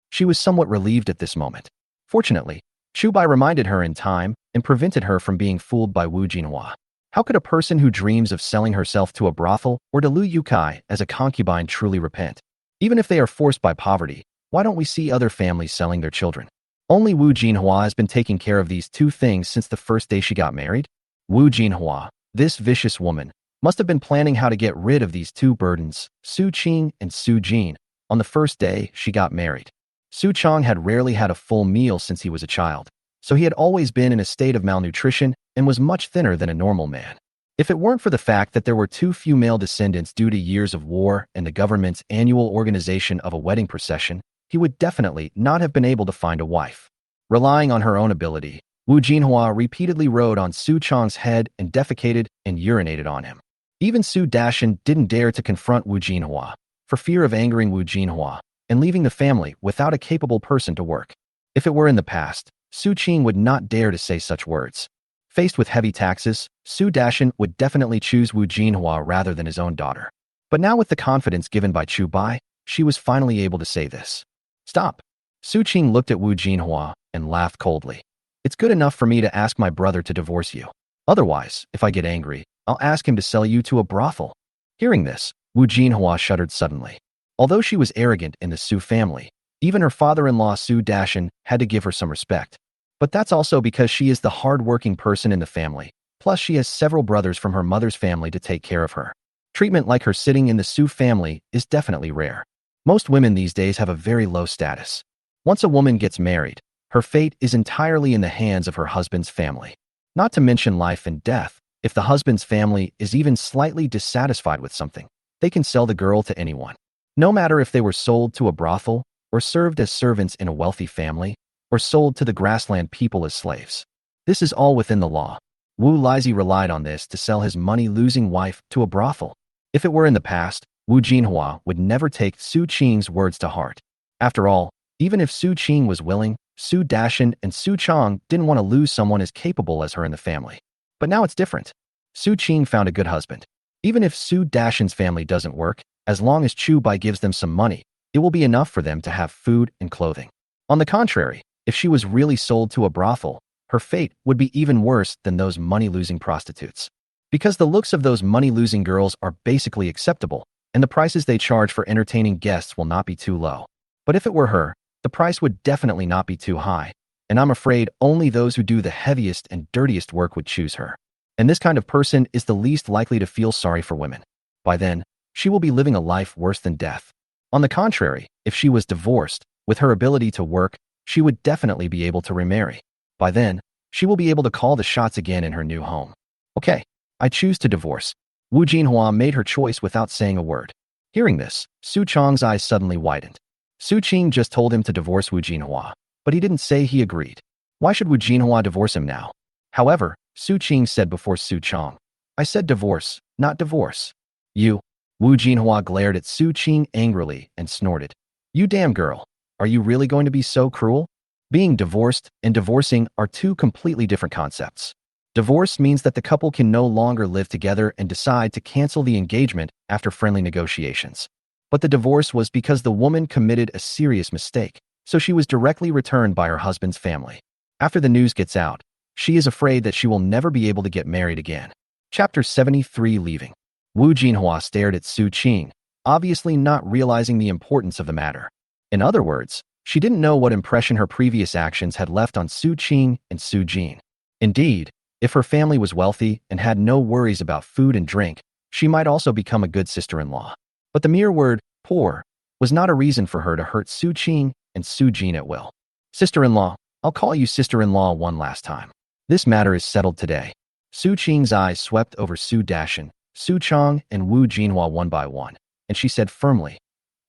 She was somewhat relieved at this moment. Fortunately, Chu Bai reminded her in time and prevented her from being fooled by Wu Jinhua. How could a person who dreams of selling herself to a brothel or to Lu Yukai as a concubine truly repent? Even if they are forced by poverty, Why don't we see other families selling their children? Only Wu Jinhua has been taking care of these two things since the first day she got married? Wu Jinhua, this vicious woman, must have been planning how to get rid of these two burdens, Su Qing and Su Jin, on the first day she got married. Su Chong had rarely had a full meal since he was a child, so he had always been in a state of malnutrition and was much thinner than a normal man. If it weren't for the fact that there were too few male descendants due to years of war and the government's annual organization of a wedding procession, he would definitely not have been able to find a wife. Relying on her own ability, Wu Jinhua repeatedly rode on Su Chong's head and defecated and urinated on him. Even Su Dashan didn't dare to confront Wu Jinhua, for fear of angering Wu Jinhua and leaving the family without a capable person to work. If it were in the past, Su Qing would not dare to say such words. Faced with heavy taxes, Su Dashan would definitely choose Wu Jinhua rather than his own daughter. But now with the confidence given by Chu Bai, she was finally able to say this. Stop. Su Qing looked at Wu Jinhua and laughed coldly. It's good enough for me to ask my brother to divorce you. Otherwise, if I get angry, I'll ask him to sell you to a brothel. Hearing this, Wu Jinhua shuddered suddenly. Although she was arrogant in the Su family, even her father-in-law Su Dashan had to give her some respect. But that's also because she is the hard-working person in the family, plus she has several brothers from her mother's family to take care of her. Treatment like her sitting in the Su family is definitely rare. Most women these days have a very low status. Once a woman gets married, her fate is entirely in the hands of her husband's family. Not to mention life and death, if the husband's family is even slightly dissatisfied with something, they can sell the girl to anyone. No matter if they were sold to a brothel, or served as servants in a wealthy family, or sold to the grassland people as slaves. This is all within the law. Wu Lizhi relied on this to sell his money-losing wife to a brothel. If it were in the past, Wu Jinhua would never take Su Qing's words to heart. After all, even if Su Qing was willing, Su Dashan and Su Chong didn't want to lose someone as capable as her in the family. But now it's different. Su Qing found a good husband. Even if Su Dashan's family doesn't work, as long as Chu Bai gives them some money, it will be enough for them to have food and clothing. On the contrary, if she was really sold to a brothel, her fate would be even worse than those money-losing prostitutes. Because the looks of those money-losing girls are basically acceptable, and the prices they charge for entertaining guests will not be too low. But if it were her, the price would definitely not be too high, and I'm afraid only those who do the heaviest and dirtiest work would choose her. And this kind of person is the least likely to feel sorry for women. By then, she will be living a life worse than death. On the contrary, if she was divorced, with her ability to work, she would definitely be able to remarry. By then, she will be able to call the shots again in her new home. Okay, I choose to divorce. Wu Jinhua made her choice without saying a word. Hearing this, Su Chong's eyes suddenly widened. Su Qing just told him to divorce Wu Jinhua, but he didn't say he agreed. Why should Wu Jinhua divorce him now? However, Su Qing said before Su Chong, I said divorce, not divorce. You. Wu Jinhua glared at Su Qing angrily and snorted. You damn girl, are you really going to be so cruel? Being divorced and divorcing are two completely different concepts. Divorce means that the couple can no longer live together and decide to cancel the engagement after friendly negotiations. But the divorce was because the woman committed a serious mistake, so she was directly returned by her husband's family. After the news gets out, she is afraid that she will never be able to get married again. Chapter 73 Leaving. Wu Jinhua stared at Su Qing, obviously not realizing the importance of the matter. In other words, she didn't know what impression her previous actions had left on Su Qing and Su Jin. Indeed, if her family was wealthy and had no worries about food and drink, she might also become a good sister-in-law. But the mere word, poor, was not a reason for her to hurt Su Qing and Su Jin at will. Sister-in-law, I'll call you sister-in-law one last time. This matter is settled today. Su Qing's eyes swept over Su Dashan, Su Chong, and Wu Jinhua one by one, and she said firmly,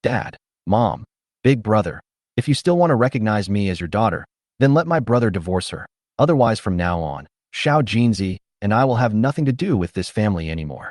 Dad, Mom, Big Brother, if you still want to recognize me as your daughter, then let my brother divorce her. Otherwise, from now on, Xiao Jinzi and I will have nothing to do with this family anymore.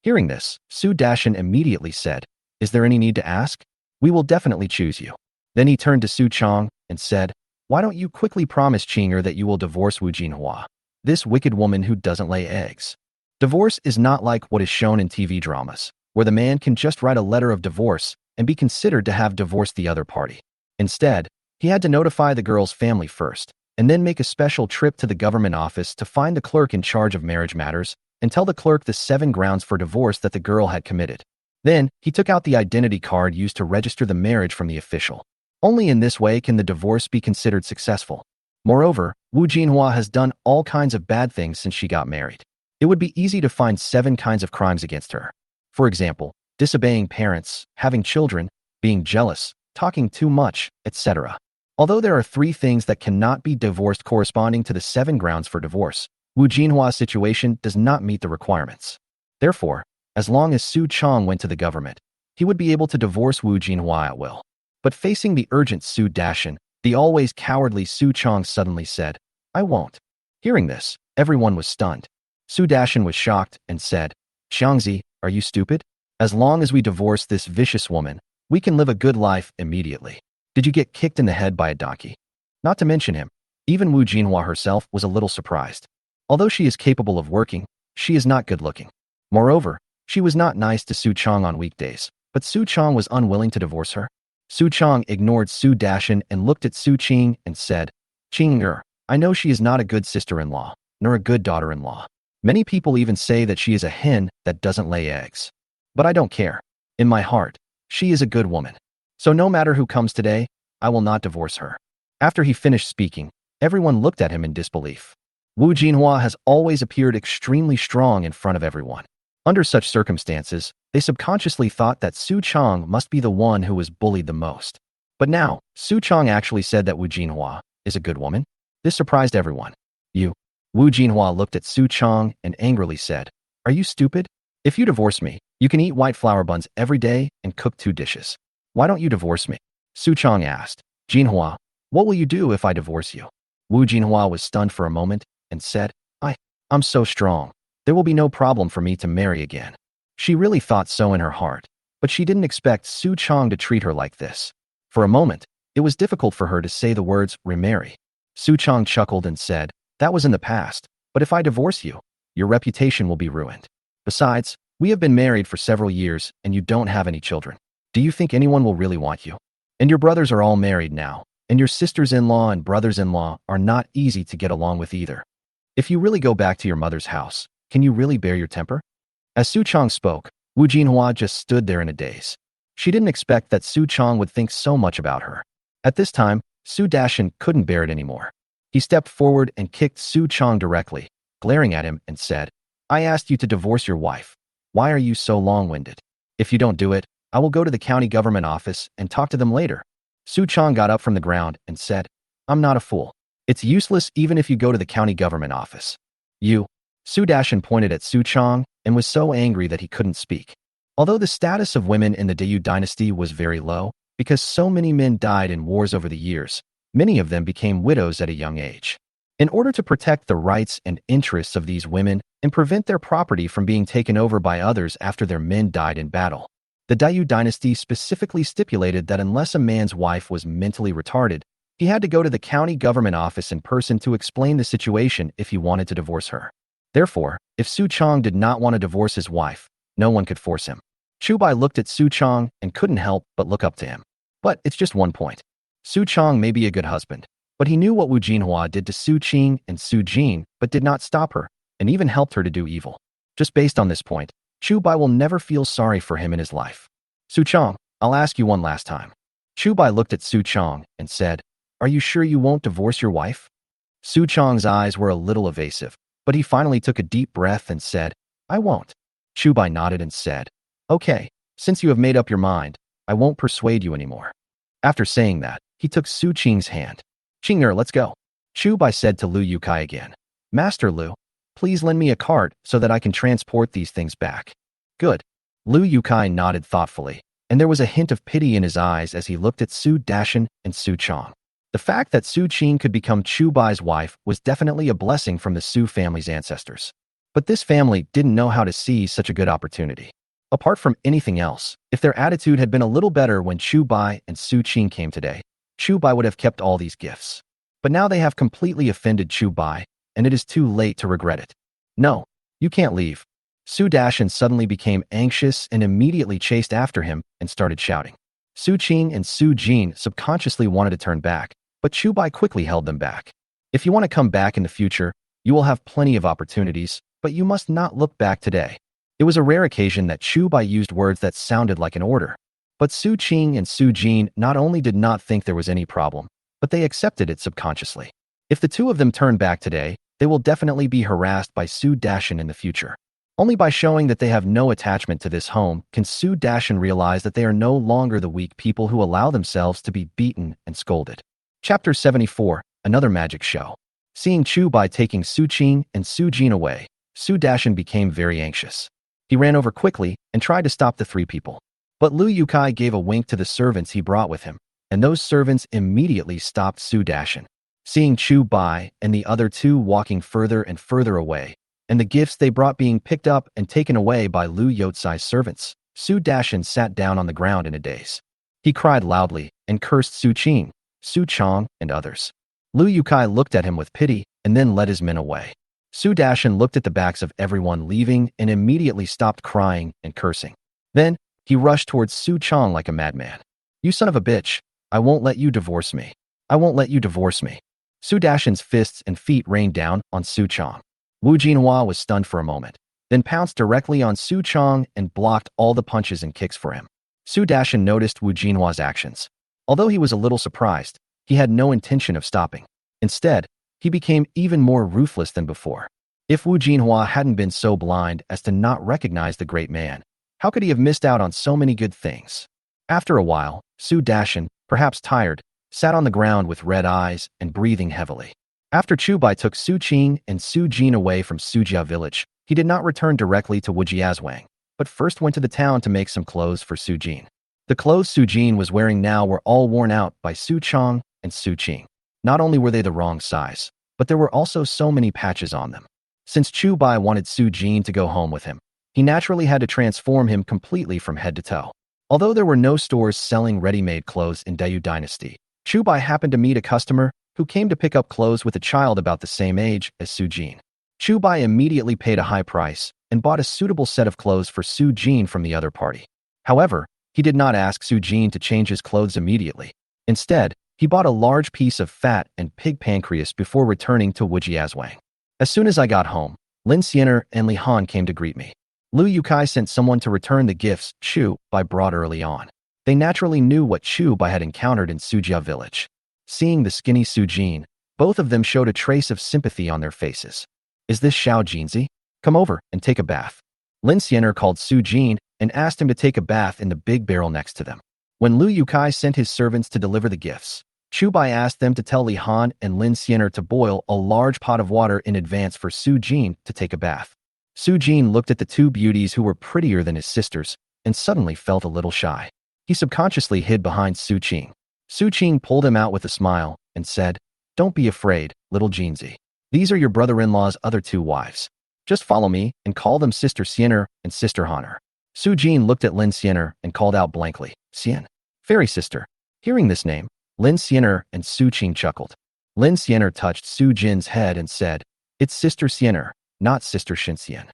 Hearing this, Su Dashan immediately said, Is there any need to ask? We will definitely choose you. Then he turned to Su Chong and said, Why don't you quickly promise Qinger that you will divorce Wu Jinhua, this wicked woman who doesn't lay eggs? Divorce is not like what is shown in TV dramas, where the man can just write a letter of divorce and be considered to have divorced the other party. Instead, he had to notify the girl's family first, and then make a special trip to the government office to find the clerk in charge of marriage matters and tell the clerk the 7 grounds for divorce that the girl had committed. Then, he took out the identity card used to register the marriage from the official. Only in this way can the divorce be considered successful. Moreover, Wu Jinhua has done all kinds of bad things since she got married. It would be easy to find 7 kinds of crimes against her. For example, disobeying parents, having children, being jealous, talking too much, etc. Although there are 3 things that cannot be divorced corresponding to the 7 grounds for divorce, Wu Jinhua's situation does not meet the requirements. Therefore, as long as Su Chong went to the government, he would be able to divorce Wu Jinhua at will. But facing the urgent Su Dashan, the always cowardly Su Chong suddenly said, "I won't." Hearing this, everyone was stunned. Su Dashan was shocked and said, "Xiangzi, are you stupid? As long as we divorce this vicious woman, we can live a good life immediately. Did you get kicked in the head by a donkey?" Not to mention him, even Wu Jinhua herself was a little surprised. Although she is capable of working, she is not good looking. Moreover, she was not nice to Su Chong on weekdays, but Su Chong was unwilling to divorce her. Su Chong ignored Su Dashan and looked at Su Qing and said, "Qing, I know she is not a good sister-in-law, nor a good daughter-in-law. Many people even say that she is a hen that doesn't lay eggs. But I don't care. In my heart, she is a good woman. So no matter who comes today, I will not divorce her." After he finished speaking, everyone looked at him in disbelief. Wu Jinhua has always appeared extremely strong in front of everyone. Under such circumstances, they subconsciously thought that Su Chong must be the one who was bullied the most. But now, Su Chong actually said that Wu Jinhua is a good woman. This surprised everyone. Wu Jinhua looked at Su Chong and angrily said, "Are you stupid? If you divorce me, you can eat white flour buns every day and cook 2 dishes. Why don't you divorce me?" Su Chong asked, "Jinhua, what will you do if I divorce you?" Wu Jinhua was stunned for a moment and said, I'm so strong. There will be no problem for me to marry again." She really thought so in her heart, but she didn't expect Su Chong to treat her like this. For a moment, it was difficult for her to say the words remarry. Su Chong chuckled and said, "That was in the past, but if I divorce you, your reputation will be ruined. Besides, we have been married for several years and you don't have any children. Do you think anyone will really want you? And your brothers are all married now, and your sisters-in-law and brothers-in-law are not easy to get along with either. If you really go back to your mother's house, can you really bear your temper?" As Su Chong spoke, Wu Jinhua just stood there in a daze. She didn't expect that Su Chong would think so much about her. At this time, Su Dashan couldn't bear it anymore. He stepped forward and kicked Su Chong directly, glaring at him and said, "I asked you to divorce your wife. Why are you so long-winded? If you don't do it, I will go to the county government office and talk to them later." Su Chong got up from the ground and said, "I'm not a fool. It's useless even if you go to the county government office. Su Dashan pointed at Su Chong and was so angry that he couldn't speak. Although the status of women in the Dayu dynasty was very low, because so many men died in wars over the years, many of them became widows at a young age. In order to protect the rights and interests of these women and prevent their property from being taken over by others after their men died in battle, the Dayu dynasty specifically stipulated that unless a man's wife was mentally retarded, he had to go to the county government office in person to explain the situation if he wanted to divorce her. Therefore, if Su Chong did not want to divorce his wife, no one could force him. Chu Bai looked at Su Chong and couldn't help but look up to him. But it's just one point. Su Chong may be a good husband, but he knew what Wu Jinhua did to Su Qing and Su Jin, but did not stop her, and even helped her to do evil. Just based on this point, Chu Bai will never feel sorry for him in his life. "Su Chong, I'll ask you one last time." Chu Bai looked at Su Chong and said, "Are you sure you won't divorce your wife?" Su Chong's eyes were a little evasive, but he finally took a deep breath and said, "I won't." Chu Bai nodded and said, "Okay, since you have made up your mind, I won't persuade you anymore." After saying that, he took Su Qing's hand. "Qing'er, let's go." Chu Bai said to Lu Yukai again, "Master Lu, please lend me a cart so that I can transport these things back." "Good." Lu Yukai nodded thoughtfully, and there was a hint of pity in his eyes as he looked at Su Dashan and Su Chong. The fact that Su Qing could become Chu Bai's wife was definitely a blessing from the Su family's ancestors. But this family didn't know how to seize such a good opportunity. Apart from anything else, if their attitude had been a little better when Chu Bai and Su Qing came today, Chu Bai would have kept all these gifts. But now they have completely offended Chu Bai, and it is too late to regret it. "No, you can't leave." Su Dashan suddenly became anxious and immediately chased after him and started shouting. Su Qing and Su Jin subconsciously wanted to turn back, but Chu Bai quickly held them back. "If you want to come back in the future, you will have plenty of opportunities, but you must not look back today." It was a rare occasion that Chu Bai used words that sounded like an order. But Su Qing and Su Jin not only did not think there was any problem, but they accepted it subconsciously. If the two of them turn back today, they will definitely be harassed by Su Dashin in the future. Only by showing that they have no attachment to this home can Su Dashin realize that they are no longer the weak people who allow themselves to be beaten and scolded. Chapter 74, Another Magic Show. Seeing Chu Bai taking Su Qing and Su Jin away, Su Dashin became very anxious. He ran over quickly and tried to stop the three people. But Lu Yukai gave a wink to the servants he brought with him, and those servants immediately stopped Su Dashin. Seeing Chu Bai and the other two walking further and further away, and the gifts they brought being picked up and taken away by Lu Yotsai's servants, Su Dashin sat down on the ground in a daze. He cried loudly and cursed Su Qing, Su Chong, and others. Lu Yukai looked at him with pity and then led his men away. Su Dashin looked at the backs of everyone leaving and immediately stopped crying and cursing. Then, he rushed towards Su Chong like a madman. "You son of a bitch, I won't let you divorce me. I won't let you divorce me." Su Dashin's fists and feet rained down on Su Chong. Wu Jinhua was stunned for a moment, then pounced directly on Su Chong and blocked all the punches and kicks for him. Su Dashin noticed Wu Jinhua's actions. Although he was a little surprised, he had no intention of stopping. Instead, he became even more ruthless than before. If Wu Jinhua hadn't been so blind as to not recognize the great man, how could he have missed out on so many good things? After a while, Su Dashin, perhaps tired, sat on the ground with red eyes and breathing heavily. After Chu Bai took Su Qing and Su Jin away from Sujia village, he did not return directly to Wujiazwang, but first went to the town to make some clothes for Su Jin. The clothes Su Jin was wearing now were all worn out by Su Chong and Su Qing. Not only were they the wrong size, but there were also so many patches on them. Since Chu Bai wanted Su Jin to go home with him, he naturally had to transform him completely from head to toe. Although there were no stores selling ready-made clothes in Dayu dynasty, Chu Bai happened to meet a customer who came to pick up clothes with a child about the same age as Su Jin. Chu Bai immediately paid a high price and bought a suitable set of clothes for Su Jin from the other party. However, he did not ask Su Jin to change his clothes immediately. Instead, he bought a large piece of fat and pig pancreas before returning to Wujiazwang. As soon as I got home, Lin Xiener and Li Han came to greet me. Lu Yukai sent someone to return the gifts Chu Bai brought early on. They naturally knew what Chu Bai had encountered in Sujia village. Seeing the skinny Su Jin, both of them showed a trace of sympathy on their faces. "Is this Xiao Jinzi? Come over and take a bath." Lin Xiener called Su Jin and asked him to take a bath in the big barrel next to them. When Lu Yukai sent his servants to deliver the gifts, Chu Bai asked them to tell Li Han and Lin Xiener to boil a large pot of water in advance for Su Jin to take a bath. Su Jin looked at the two beauties who were prettier than his sisters and suddenly felt a little shy. He subconsciously hid behind Su Qing. Su Qing pulled him out with a smile and said, "Don't be afraid, little Jinzi. These are your brother-in-law's other two wives. Just follow me and call them Sister Xiener and Sister Honor." Su Jin looked at Lin Xiener and called out blankly, "Xien, fairy sister." Hearing this name, Lin Xiener and Su Qing chuckled. Lin Xiener touched Su Jin's head and said, "It's Sister Xiener, not Sister Xinxian."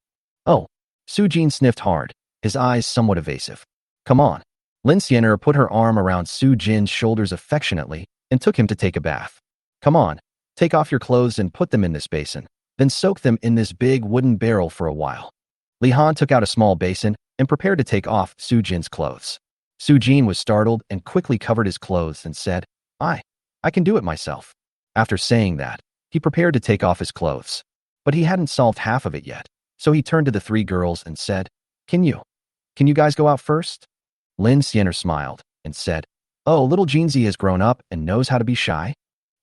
"Oh." Su Jin sniffed hard, his eyes somewhat evasive. "Come on." Lin Xiener put her arm around Su Jin's shoulders affectionately and took him to take a bath. "Come on, take off your clothes and put them in this basin, then soak them in this big wooden barrel for a while." Li Han took out a small basin and prepared to take off Su Jin's clothes. Su Jin was startled and quickly covered his clothes and said, I can do it myself." After saying that, he prepared to take off his clothes. But he hadn't solved half of it yet, so he turned to the three girls and said, Can you guys go out first?" Lin Xiener smiled and said, "Oh, little Jinzi has grown up and knows how to be shy."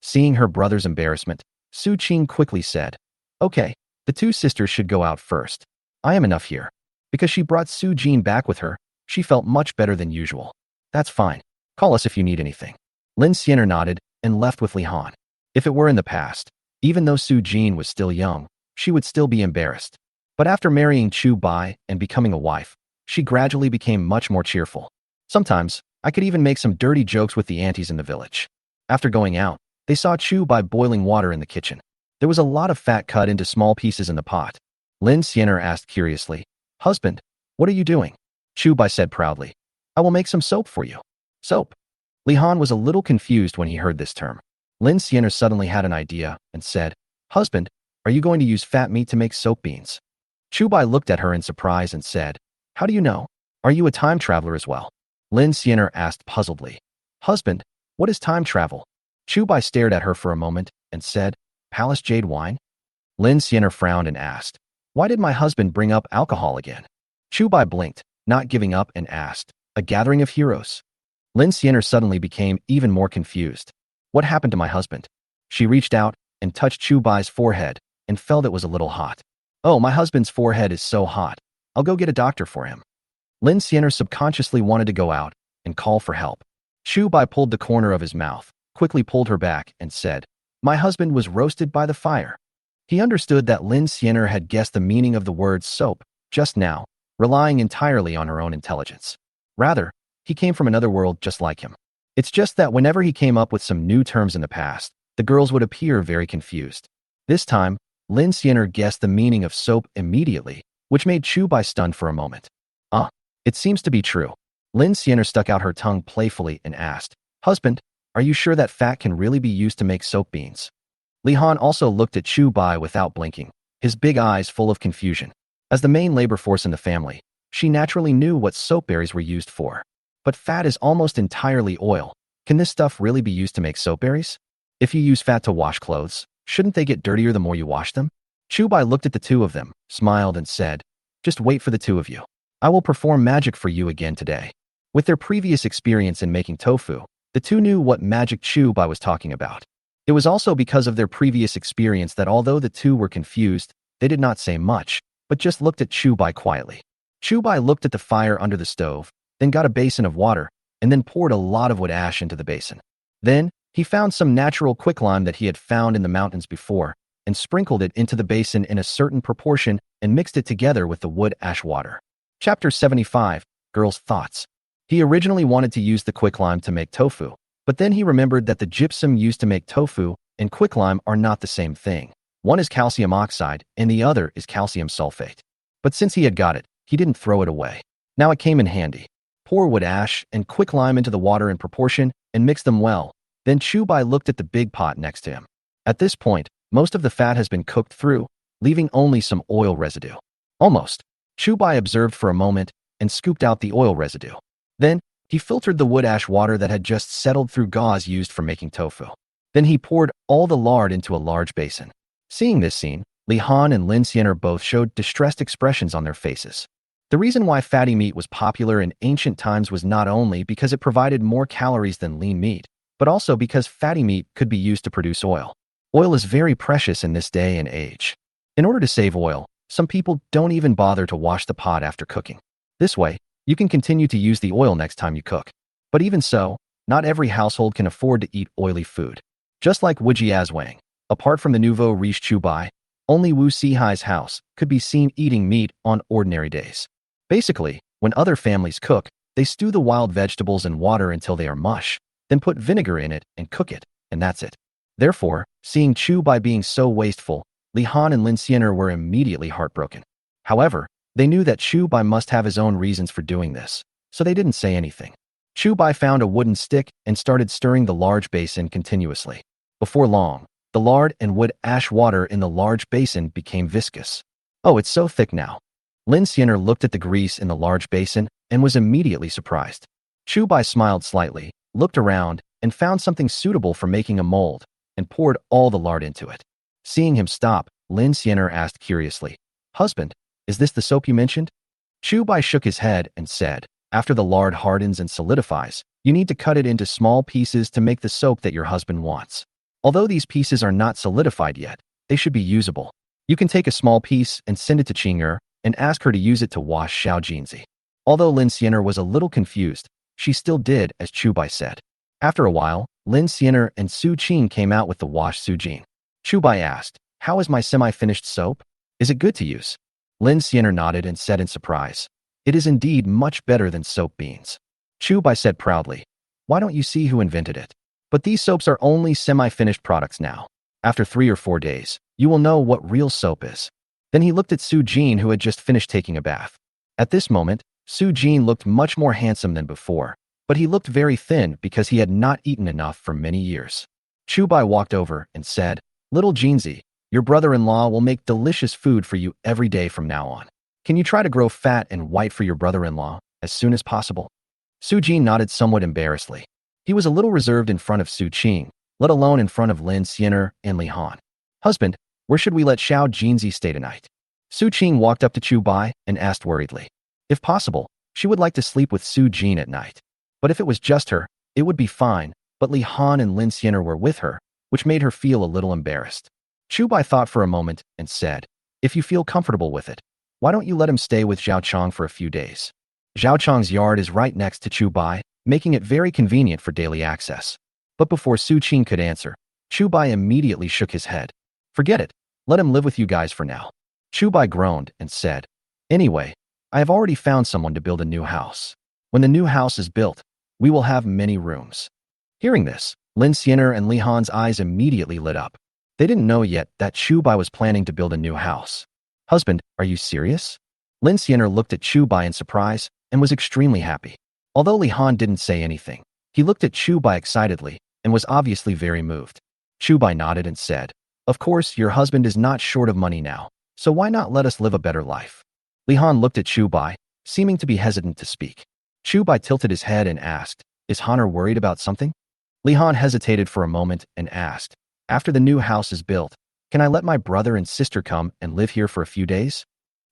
Seeing her brother's embarrassment, Su Qing quickly said, "Okay, the two sisters should go out first. I am enough here." Because she brought Su Jin back with her, she felt much better than usual. "That's fine. Call us if you need anything." Lin Xiener nodded and left with Li Han. If it were in the past, even though Su Jin was still young, she would still be embarrassed. But after marrying Chu Bai and becoming a wife, she gradually became much more cheerful. Sometimes, I could even make some dirty jokes with the aunties in the village. After going out, they saw Chu Bai boiling water in the kitchen. There was a lot of fat cut into small pieces in the pot. Lin Xiener asked curiously, "Husband, what are you doing?" Chu Bai said proudly, "I will make some soap for you." "Soap?" Li Han was a little confused when he heard this term. Lin Xiener suddenly had an idea and said, "Husband, are you going to use fat meat to make soap beans?" Chu Bai looked at her in surprise and said, "How do you know? Are you a time traveler as well?" Lin Siener asked puzzledly. Husband, what is time travel? Chu Bai stared at her for a moment and said, Palace Jade Wine? Lin Siener frowned and asked, why did my husband bring up alcohol again? Chu Bai blinked, not giving up, and asked, a gathering of heroes? Lin Siener suddenly became even more confused. What happened to my husband? She reached out and touched Chu Bai's forehead and felt it was a little hot. Oh, my husband's forehead is so hot. I'll go get a doctor for him. Lin Siener subconsciously wanted to go out and call for help. Chu Bai pulled the corner of his mouth, quickly pulled her back, and said, my husband was roasted by the fire. He understood that Lin Siener had guessed the meaning of the word soap just now, relying entirely on her own intelligence. Rather, he came from another world just like him. It's just that whenever he came up with some new terms in the past, the girls would appear very confused. This time, Lin Siener guessed the meaning of soap immediately, which made Chu Bai stunned for a moment. It seems to be true. Lin Siener stuck out her tongue playfully and asked, husband, are you sure that fat can really be used to make soap beans? Li Han also looked at Chu Bai without blinking, his big eyes full of confusion. As the main labor force in the family, she naturally knew what soap berries were used for. But fat is almost entirely oil. Can this stuff really be used to make soap berries? If you use fat to wash clothes, shouldn't they get dirtier the more you wash them? Chu Bai looked at the two of them, smiled, and said, just wait for the two of you. I will perform magic for you again today. With their previous experience in making tofu, the two knew what magic Chu Bai was talking about. It was also because of their previous experience that although the two were confused, they did not say much, but just looked at Chu Bai quietly. Chu Bai looked at the fire under the stove, then got a basin of water, and then poured a lot of wood ash into the basin. Then, he found some natural quicklime that he had found in the mountains before, and sprinkled it into the basin in a certain proportion and mixed it together with the wood ash water. Chapter 75, Girl's Thoughts. He originally wanted to use the quicklime to make tofu, but then he remembered that the gypsum used to make tofu and quicklime are not the same thing. One is calcium oxide and the other is calcium sulfate. But since he had got it, he didn't throw it away. Now it came in handy. Pour wood ash and quicklime into the water in proportion and mix them well. Then Chu Bai looked at the big pot next to him. At this point, most of the fat has been cooked through, leaving only some oil residue. Almost. Chu Bai observed for a moment and scooped out the oil residue. Then, he filtered the wood ash water that had just settled through gauze used for making tofu. Then he poured all the lard into a large basin. Seeing this scene, Li Han and Lin Siener both showed distressed expressions on their faces. The reason why fatty meat was popular in ancient times was not only because it provided more calories than lean meat, but also because fatty meat could be used to produce oil. Oil is very precious in this day and age. In order to save oil, some people don't even bother to wash the pot after cooking. This way, you can continue to use the oil next time you cook. But even so, not every household can afford to eat oily food. Just like Wu Jiazwang, apart from the nouveau riche Chu Bai, only Wu Sihai's house could be seen eating meat on ordinary days. Basically, when other families cook, they stew the wild vegetables in water until they are mush, then put vinegar in it and cook it, and that's it. Therefore, seeing Chu Bai being so wasteful, Li Han and Lin Siener were immediately heartbroken. However, they knew that Chu Bai must have his own reasons for doing this, so they didn't say anything. Chu Bai found a wooden stick and started stirring the large basin continuously. Before long, the lard and wood ash water in the large basin became viscous. Oh, it's so thick now. Lin Siener looked at the grease in the large basin and was immediately surprised. Chu Bai smiled slightly, looked around, and found something suitable for making a mold, and poured all the lard into it. Seeing him stop, Lin Siener asked curiously, husband, is this the soap you mentioned? Chu Bai shook his head and said, after the lard hardens and solidifies, you need to cut it into small pieces to make the soap that your husband wants. Although these pieces are not solidified yet, they should be usable. You can take a small piece and send it to Qing'er and ask her to use it to wash Xiao Jinzi. Although Lin Siener was a little confused, she still did as Chu Bai said. After a while, Lin Siener and Su Qing came out with the wash Su Jin. Chu Bai asked, how is my semi-finished soap? Is it good to use? Lin Siener nodded and said in surprise, it is indeed much better than soap beans. Chu Bai said proudly, why don't you see who invented it? But these soaps are only semi-finished products now. After 3 or 4 days, you will know what real soap is. Then he looked at Su Jin, who had just finished taking a bath. At this moment, Su Jin looked much more handsome than before, but he looked very thin because he had not eaten enough for many years. Chu Bai walked over and said, little Jinzi, your brother-in-law will make delicious food for you every day from now on. Can you try to grow fat and white for your brother-in-law as soon as possible? Su Jin nodded somewhat embarrassedly. He was a little reserved in front of Su Qing, let alone in front of Lin Xiner and Li Han. Husband, where should we let Xiao Jinzi stay tonight? Su Qing walked up to Chu Bai and asked worriedly. If possible, she would like to sleep with Su Jin at night. But if it was just her, it would be fine, but Li Han and Lin Xiner were with her, which made her feel a little embarrassed. Chu Bai thought for a moment and said, if you feel comfortable with it, why don't you let him stay with Zhao Chong for a few days? Zhao Chong's yard is right next to Chu Bai, making it very convenient for daily access. But before Su Qing could answer, Chu Bai immediately shook his head. Forget it, let him live with you guys for now. Chu Bai groaned and said, anyway, I have already found someone to build a new house. When the new house is built, we will have many rooms. Hearing this, Lin Xiner and Li Han's eyes immediately lit up. They didn't know yet that Chu Bai was planning to build a new house. Husband, are you serious? Lin Xiner looked at Chu Bai in surprise and was extremely happy. Although Li Han didn't say anything, he looked at Chu Bai excitedly and was obviously very moved. Chu Bai nodded and said, of course, your husband is not short of money now, so why not let us live a better life? Li Han looked at Chu Bai, seeming to be hesitant to speak. Chu Bai tilted his head and asked, is Honor worried about something? Li Han hesitated for a moment and asked, after the new house is built, can I let my brother and sister come and live here for a few days?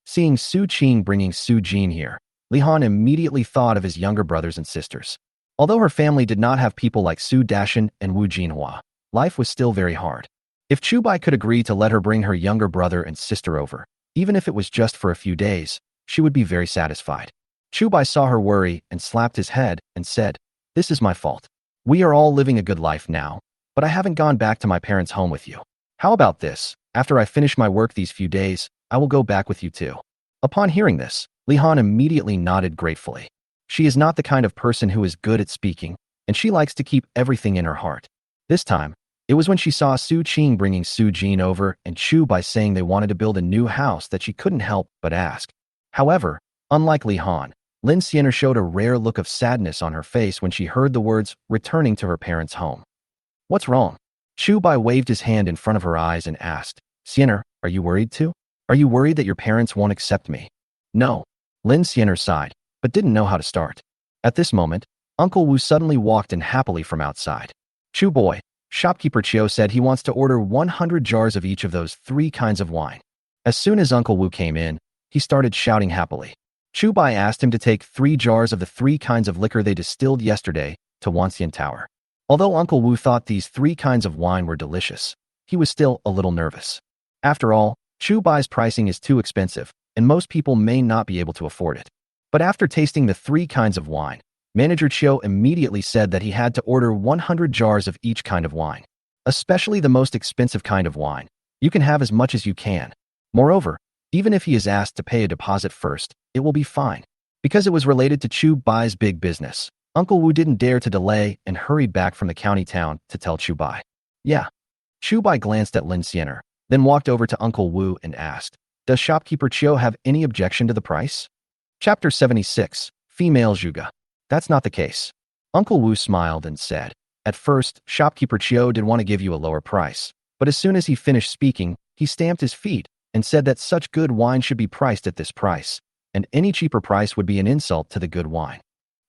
Seeing Su Qing bringing Su Jin here, Li Han immediately thought of his younger brothers and sisters. Although her family did not have people like Su Dashan and Wu Jinhua, life was still very hard. If Chu Bai could agree to let her bring her younger brother and sister over, even if it was just for a few days, she would be very satisfied. Chu Bai saw her worry and slapped his head and said, this is my fault. We are all living a good life now, but I haven't gone back to my parents' home with you. How about this? After I finish my work these few days, I will go back with you too. Upon hearing this, Li Han immediately nodded gratefully. She is not the kind of person who is good at speaking, and she likes to keep everything in her heart. This time, it was when she saw Su Qing bringing Su Jin over and Chu Bai saying they wanted to build a new house that she couldn't help but ask. However, unlike Li Han, Lin Xiner showed a rare look of sadness on her face when she heard the words returning to her parents' home. What's wrong? Chu Bai waved his hand in front of her eyes and asked, Xiner, are you worried too? Are you worried that your parents won't accept me? No. Lin Xiner sighed, but didn't know how to start. At this moment, Uncle Wu suddenly walked in happily from outside. Chu Boy, shopkeeper Chiu said he wants to order 100 jars of each of those 3 kinds of wine. As soon as Uncle Wu came in, he started shouting happily. Chu Bai asked him to take 3 jars of the 3 kinds of liquor they distilled yesterday to Wanxian Tower. Although Uncle Wu thought these 3 kinds of wine were delicious, he was still a little nervous. After all, Chu Bai's pricing is too expensive, and most people may not be able to afford it. But after tasting the 3 kinds of wine, Manager Chiu immediately said that he had to order 100 jars of each kind of wine, especially the most expensive kind of wine. You can have as much as you can. Moreover, even if he is asked to pay a deposit first, it will be fine. Because it was related to Chu Bai's big business, Uncle Wu didn't dare to delay and hurried back from the county town to tell Chu Bai. Yeah. Chu Bai glanced at Lin Xiner, then walked over to Uncle Wu and asked, does shopkeeper Chiu have any objection to the price? Chapter 76, Female Zhuge. That's not the case. Uncle Wu smiled and said, at first, shopkeeper Chiu did want to give you a lower price, but as soon as he finished speaking, he stamped his feet and said that such good wine should be priced at this price, and any cheaper price would be an insult to the good wine.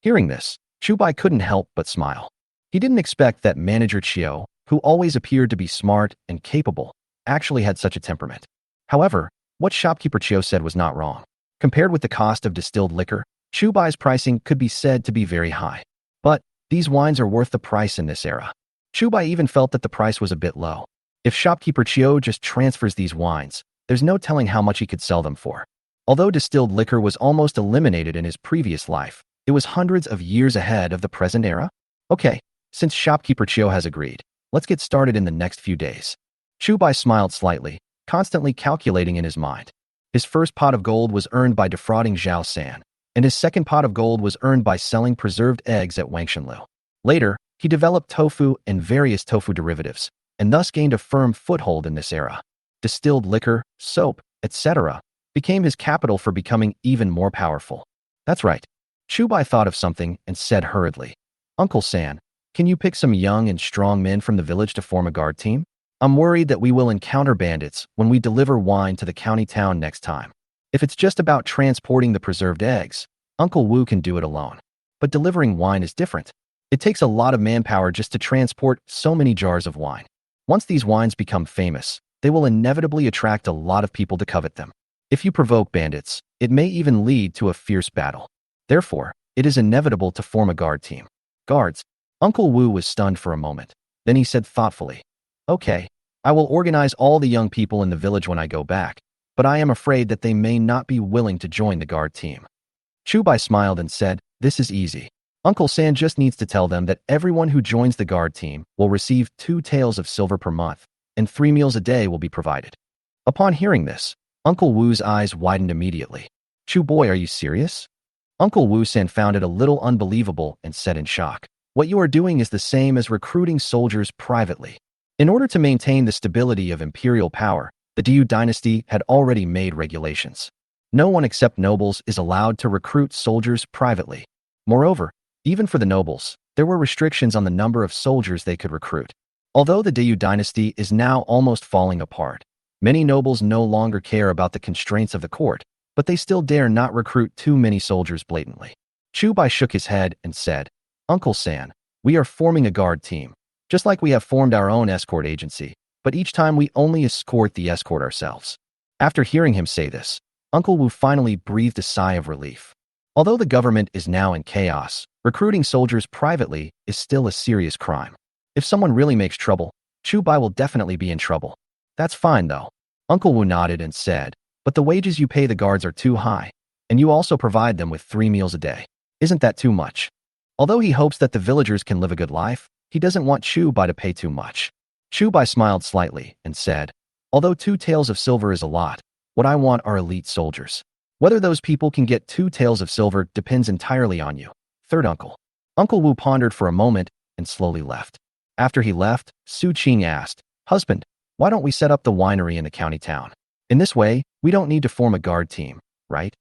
Hearing this, Chu Bai couldn't help but smile. He didn't expect that Manager Chiu, who always appeared to be smart and capable, actually had such a temperament. However, what shopkeeper Chiu said was not wrong. Compared with the cost of distilled liquor, Chu Bai's pricing could be said to be very high. But these wines are worth the price in this era. Chu Bai even felt that the price was a bit low. If shopkeeper Chiu just transfers these wines, there's no telling how much he could sell them for. Although distilled liquor was almost eliminated in his previous life, it was hundreds of years ahead of the present era. Okay, since shopkeeper Chiu has agreed, let's get started in the next few days. Chu Bai smiled slightly, constantly calculating in his mind. His first pot of gold was earned by defrauding Zhao San, and his second pot of gold was earned by selling preserved eggs at Wangshanlu. Later, he developed tofu and various tofu derivatives, and thus gained a firm foothold in this era. Distilled liquor, soap, etc. became his capital for becoming even more powerful. That's right. Chu Bai thought of something and said hurriedly, Uncle San, can you pick some young and strong men from the village to form a guard team? I'm worried that we will encounter bandits when we deliver wine to the county town next time. If it's just about transporting the preserved eggs, Uncle Wu can do it alone. But delivering wine is different. It takes a lot of manpower just to transport so many jars of wine. Once these wines become famous, they will inevitably attract a lot of people to covet them. If you provoke bandits, it may even lead to a fierce battle. Therefore, it is inevitable to form a guard team. Guards. Uncle Wu was stunned for a moment. Then he said thoughtfully, "Okay, I will organize all the young people in the village when I go back, but I am afraid that they may not be willing to join the guard team." Chu Bai smiled and said, "This is easy. Uncle San just needs to tell them that everyone who joins the guard team will receive 2 taels of silver per month, and 3 meals a day will be provided." Upon hearing this, Uncle Wu's eyes widened immediately. "Chu Boy, are you serious?" Uncle Wu San found it a little unbelievable and said in shock, "What you are doing is the same as recruiting soldiers privately." In order to maintain the stability of imperial power, the Dayu dynasty had already made regulations. No one except nobles is allowed to recruit soldiers privately. Moreover, even for the nobles, there were restrictions on the number of soldiers they could recruit. Although the Dayu dynasty is now almost falling apart, many nobles no longer care about the constraints of the court, but they still dare not recruit too many soldiers blatantly. Chu Bai shook his head and said, "Uncle San, we are forming a guard team, just like we have formed our own escort agency, but each time we only escort the escort ourselves." After hearing him say this, Uncle Wu finally breathed a sigh of relief. Although the government is now in chaos, recruiting soldiers privately is still a serious crime. If someone really makes trouble, Chu Bai will definitely be in trouble. "That's fine though." Uncle Wu nodded and said, "But the wages you pay the guards are too high, and you also provide them with 3 meals a day. Isn't that too much?" Although he hopes that the villagers can live a good life, he doesn't want Chu Bai to pay too much. Chu Bai smiled slightly and said, "Although 2 taels of silver is a lot, what I want are elite soldiers. Whether those people can get 2 taels of silver depends entirely on you." Third uncle. Uncle Wu pondered for a moment and slowly left. After he left, Su Qing asked, "Husband, why don't we set up the winery in the county town? In this way, we don't need to form a guard team, right?"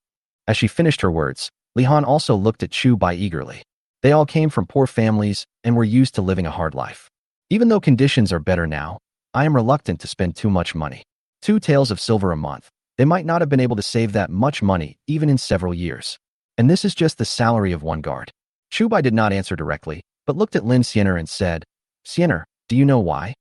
As she finished her words, Li Han also looked at Chu Bai eagerly. They all came from poor families and were used to living a hard life. "Even though conditions are better now, I am reluctant to spend too much money. 2 taels of silver a month. They might not have been able to save that much money even in several years. And this is just the salary of one guard." Chu Bai did not answer directly, but looked at Lin Xiener and said, "Xiener, do you know why?"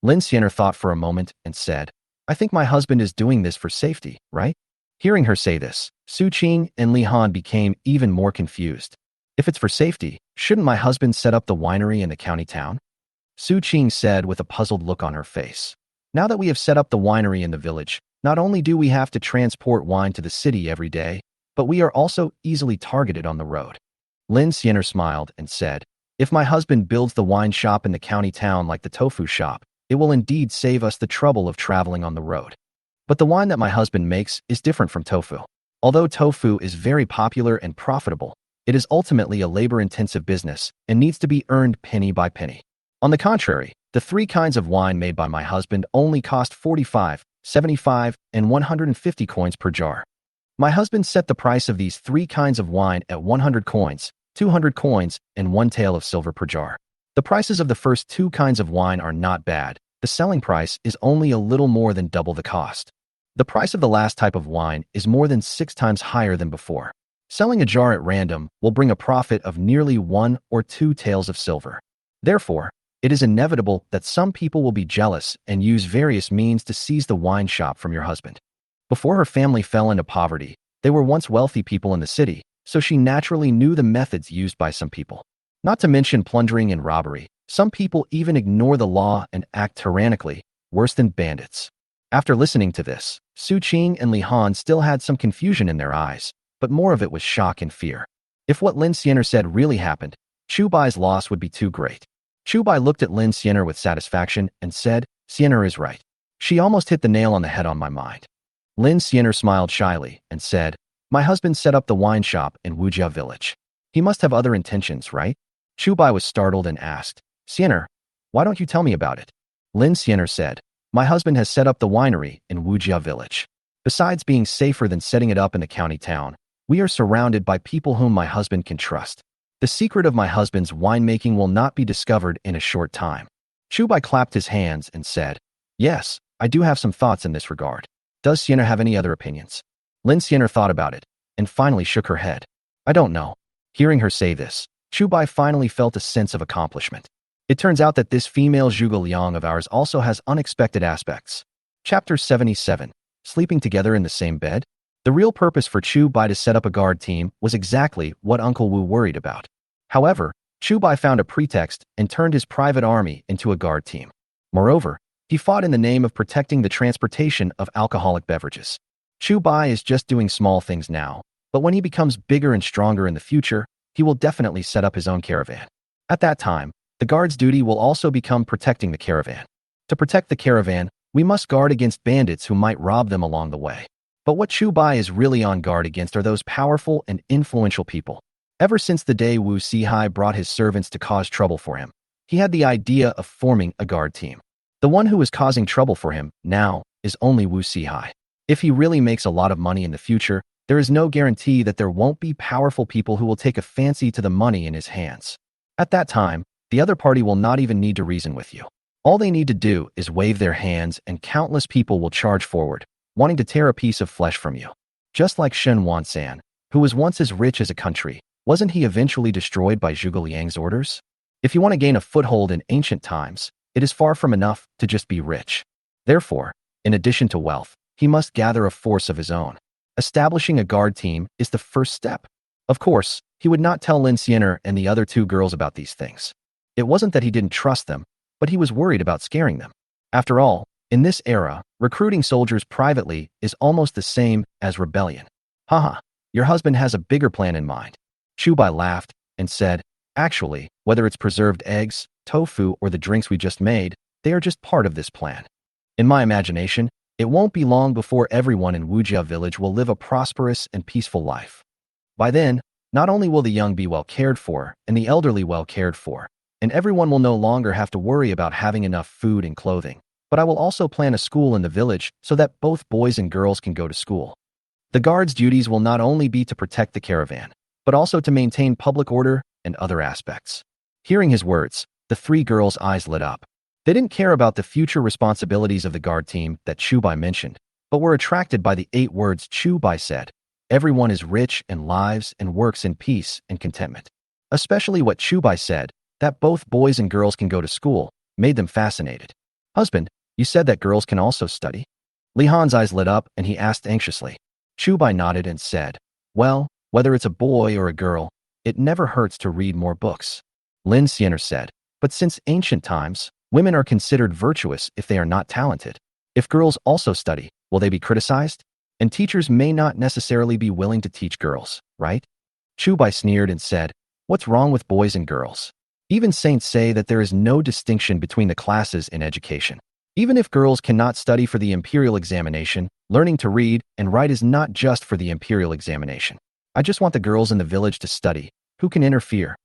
Lin Xiener thought for a moment and said, "I think my husband is doing this for safety, right?" Hearing her say this, Su Qing and Li Han became even more confused. "If it's for safety, shouldn't my husband set up the winery in the county town?" Su Qing said with a puzzled look on her face. "Now that we have set up the winery in the village, not only do we have to transport wine to the city every day, but we are also easily targeted on the road." Lin Xiener smiled and said, "If my husband builds the wine shop in the county town like the tofu shop, it will indeed save us the trouble of traveling on the road. But the wine that my husband makes is different from tofu. Although tofu is very popular and profitable, it is ultimately a labor-intensive business and needs to be earned penny by penny. On the contrary, the 3 kinds of wine made by my husband only cost 45, 75, and 150 coins per jar. My husband set the price of these 3 kinds of wine at 100 coins, 200 coins, and 1 tael of silver per jar. The prices of the first 2 kinds of wine are not bad. The selling price is only a little more than double the cost. The price of the last type of wine is more than 6 times higher than before. Selling a jar at random will bring a profit of nearly 1 or 2 taels of silver. Therefore, it is inevitable that some people will be jealous and use various means to seize the wine shop from your husband. Before her family fell into poverty, they were once wealthy people in the city, so she naturally knew the methods used by some people. Not to mention plundering and robbery, some people even ignore the law and act tyrannically, worse than bandits. After listening to this, Su Qing and Li Han still had some confusion in their eyes, but more of it was shock and fear. If what Lin Xiener said really happened, Chu Bai's loss would be too great. Chu Bai looked at Lin Xiener with satisfaction and said, "Xiener is right. She almost hit the nail on the head on my mind." Lin Xiener smiled shyly and said, "My husband set up the wine shop in Wujia village. He must have other intentions, right?" Chu Bai was startled and asked, "Xiener, why don't you tell me about it?" Lin Xiener said, "My husband has set up the winery in Wujia village. Besides being safer than setting it up in the county town, we are surrounded by people whom my husband can trust. The secret of my husband's winemaking will not be discovered in a short time." Chu Bai clapped his hands and said, "Yes, I do have some thoughts in this regard. Does Xiener have any other opinions?" Lin Xiener thought about it and finally shook her head. "I don't know. Hearing her say this, Chu Bai finally felt a sense of accomplishment. It turns out that this female Zhuge Liang of ours also has unexpected aspects. Chapter 77. Sleeping together in the same bed? The real purpose for Chu Bai to set up a guard team was exactly what Uncle Wu worried about. However, Chu Bai found a pretext and turned his private army into a guard team. Moreover, he fought in the name of protecting the transportation of alcoholic beverages. Chu Bai is just doing small things now, but when he becomes bigger and stronger in the future, he will definitely set up his own caravan. At that time, the guard's duty will also become protecting the caravan. To protect the caravan, we must guard against bandits who might rob them along the way. But what Chu Bai is really on guard against are those powerful and influential people. Ever since the day Wu Sihai brought his servants to cause trouble for him, he had the idea of forming a guard team. The one who is causing trouble for him now is only Wu Sihai. If he really makes a lot of money in the future, there is no guarantee that there won't be powerful people who will take a fancy to the money in his hands. At that time, the other party will not even need to reason with you. All they need to do is wave their hands and countless people will charge forward, wanting to tear a piece of flesh from you. Just like Shen Wansan, who was once as rich as a country, wasn't he eventually destroyed by Zhuge Liang's orders? If you want to gain a foothold in ancient times, it is far from enough to just be rich. Therefore, in addition to wealth, he must gather a force of his own. Establishing a guard team is the first step. Of course, he would not tell Lin Xiener and the other two girls about these things. It wasn't that he didn't trust them, but he was worried about scaring them. After all, in this era, recruiting soldiers privately is almost the same as rebellion. Haha, your husband has a bigger plan in mind. Chu Bai laughed and said, actually, whether it's preserved eggs, tofu, or the drinks we just made, they are just part of this plan. In my imagination, it won't be long before everyone in Wujia village will live a prosperous and peaceful life. By then, not only will the young be well cared for and the elderly well cared for, and everyone will no longer have to worry about having enough food and clothing, but I will also plan a school in the village so that both boys and girls can go to school. The guard's duties will not only be to protect the caravan, but also to maintain public order and other aspects. Hearing his words, the three girls' eyes lit up. They didn't care about the future responsibilities of the guard team that Chu Bai mentioned, but were attracted by the 8 words Chu Bai said. Everyone is rich and lives and works in peace and contentment. Especially what Chu Bai said, that both boys and girls can go to school, made them fascinated. Husband, you said that girls can also study? Li Han's eyes lit up and he asked anxiously. Chu Bai nodded and said, well, whether it's a boy or a girl, it never hurts to read more books. Lin Xiener said, but since ancient times, women are considered virtuous if they are not talented. If girls also study, will they be criticized? And teachers may not necessarily be willing to teach girls, right? Chu Bai sneered and said, what's wrong with boys and girls? Even saints say that there is no distinction between the classes in education. Even if girls cannot study for the imperial examination, learning to read and write is not just for the imperial examination. I just want the girls in the village to study. Who can interfere?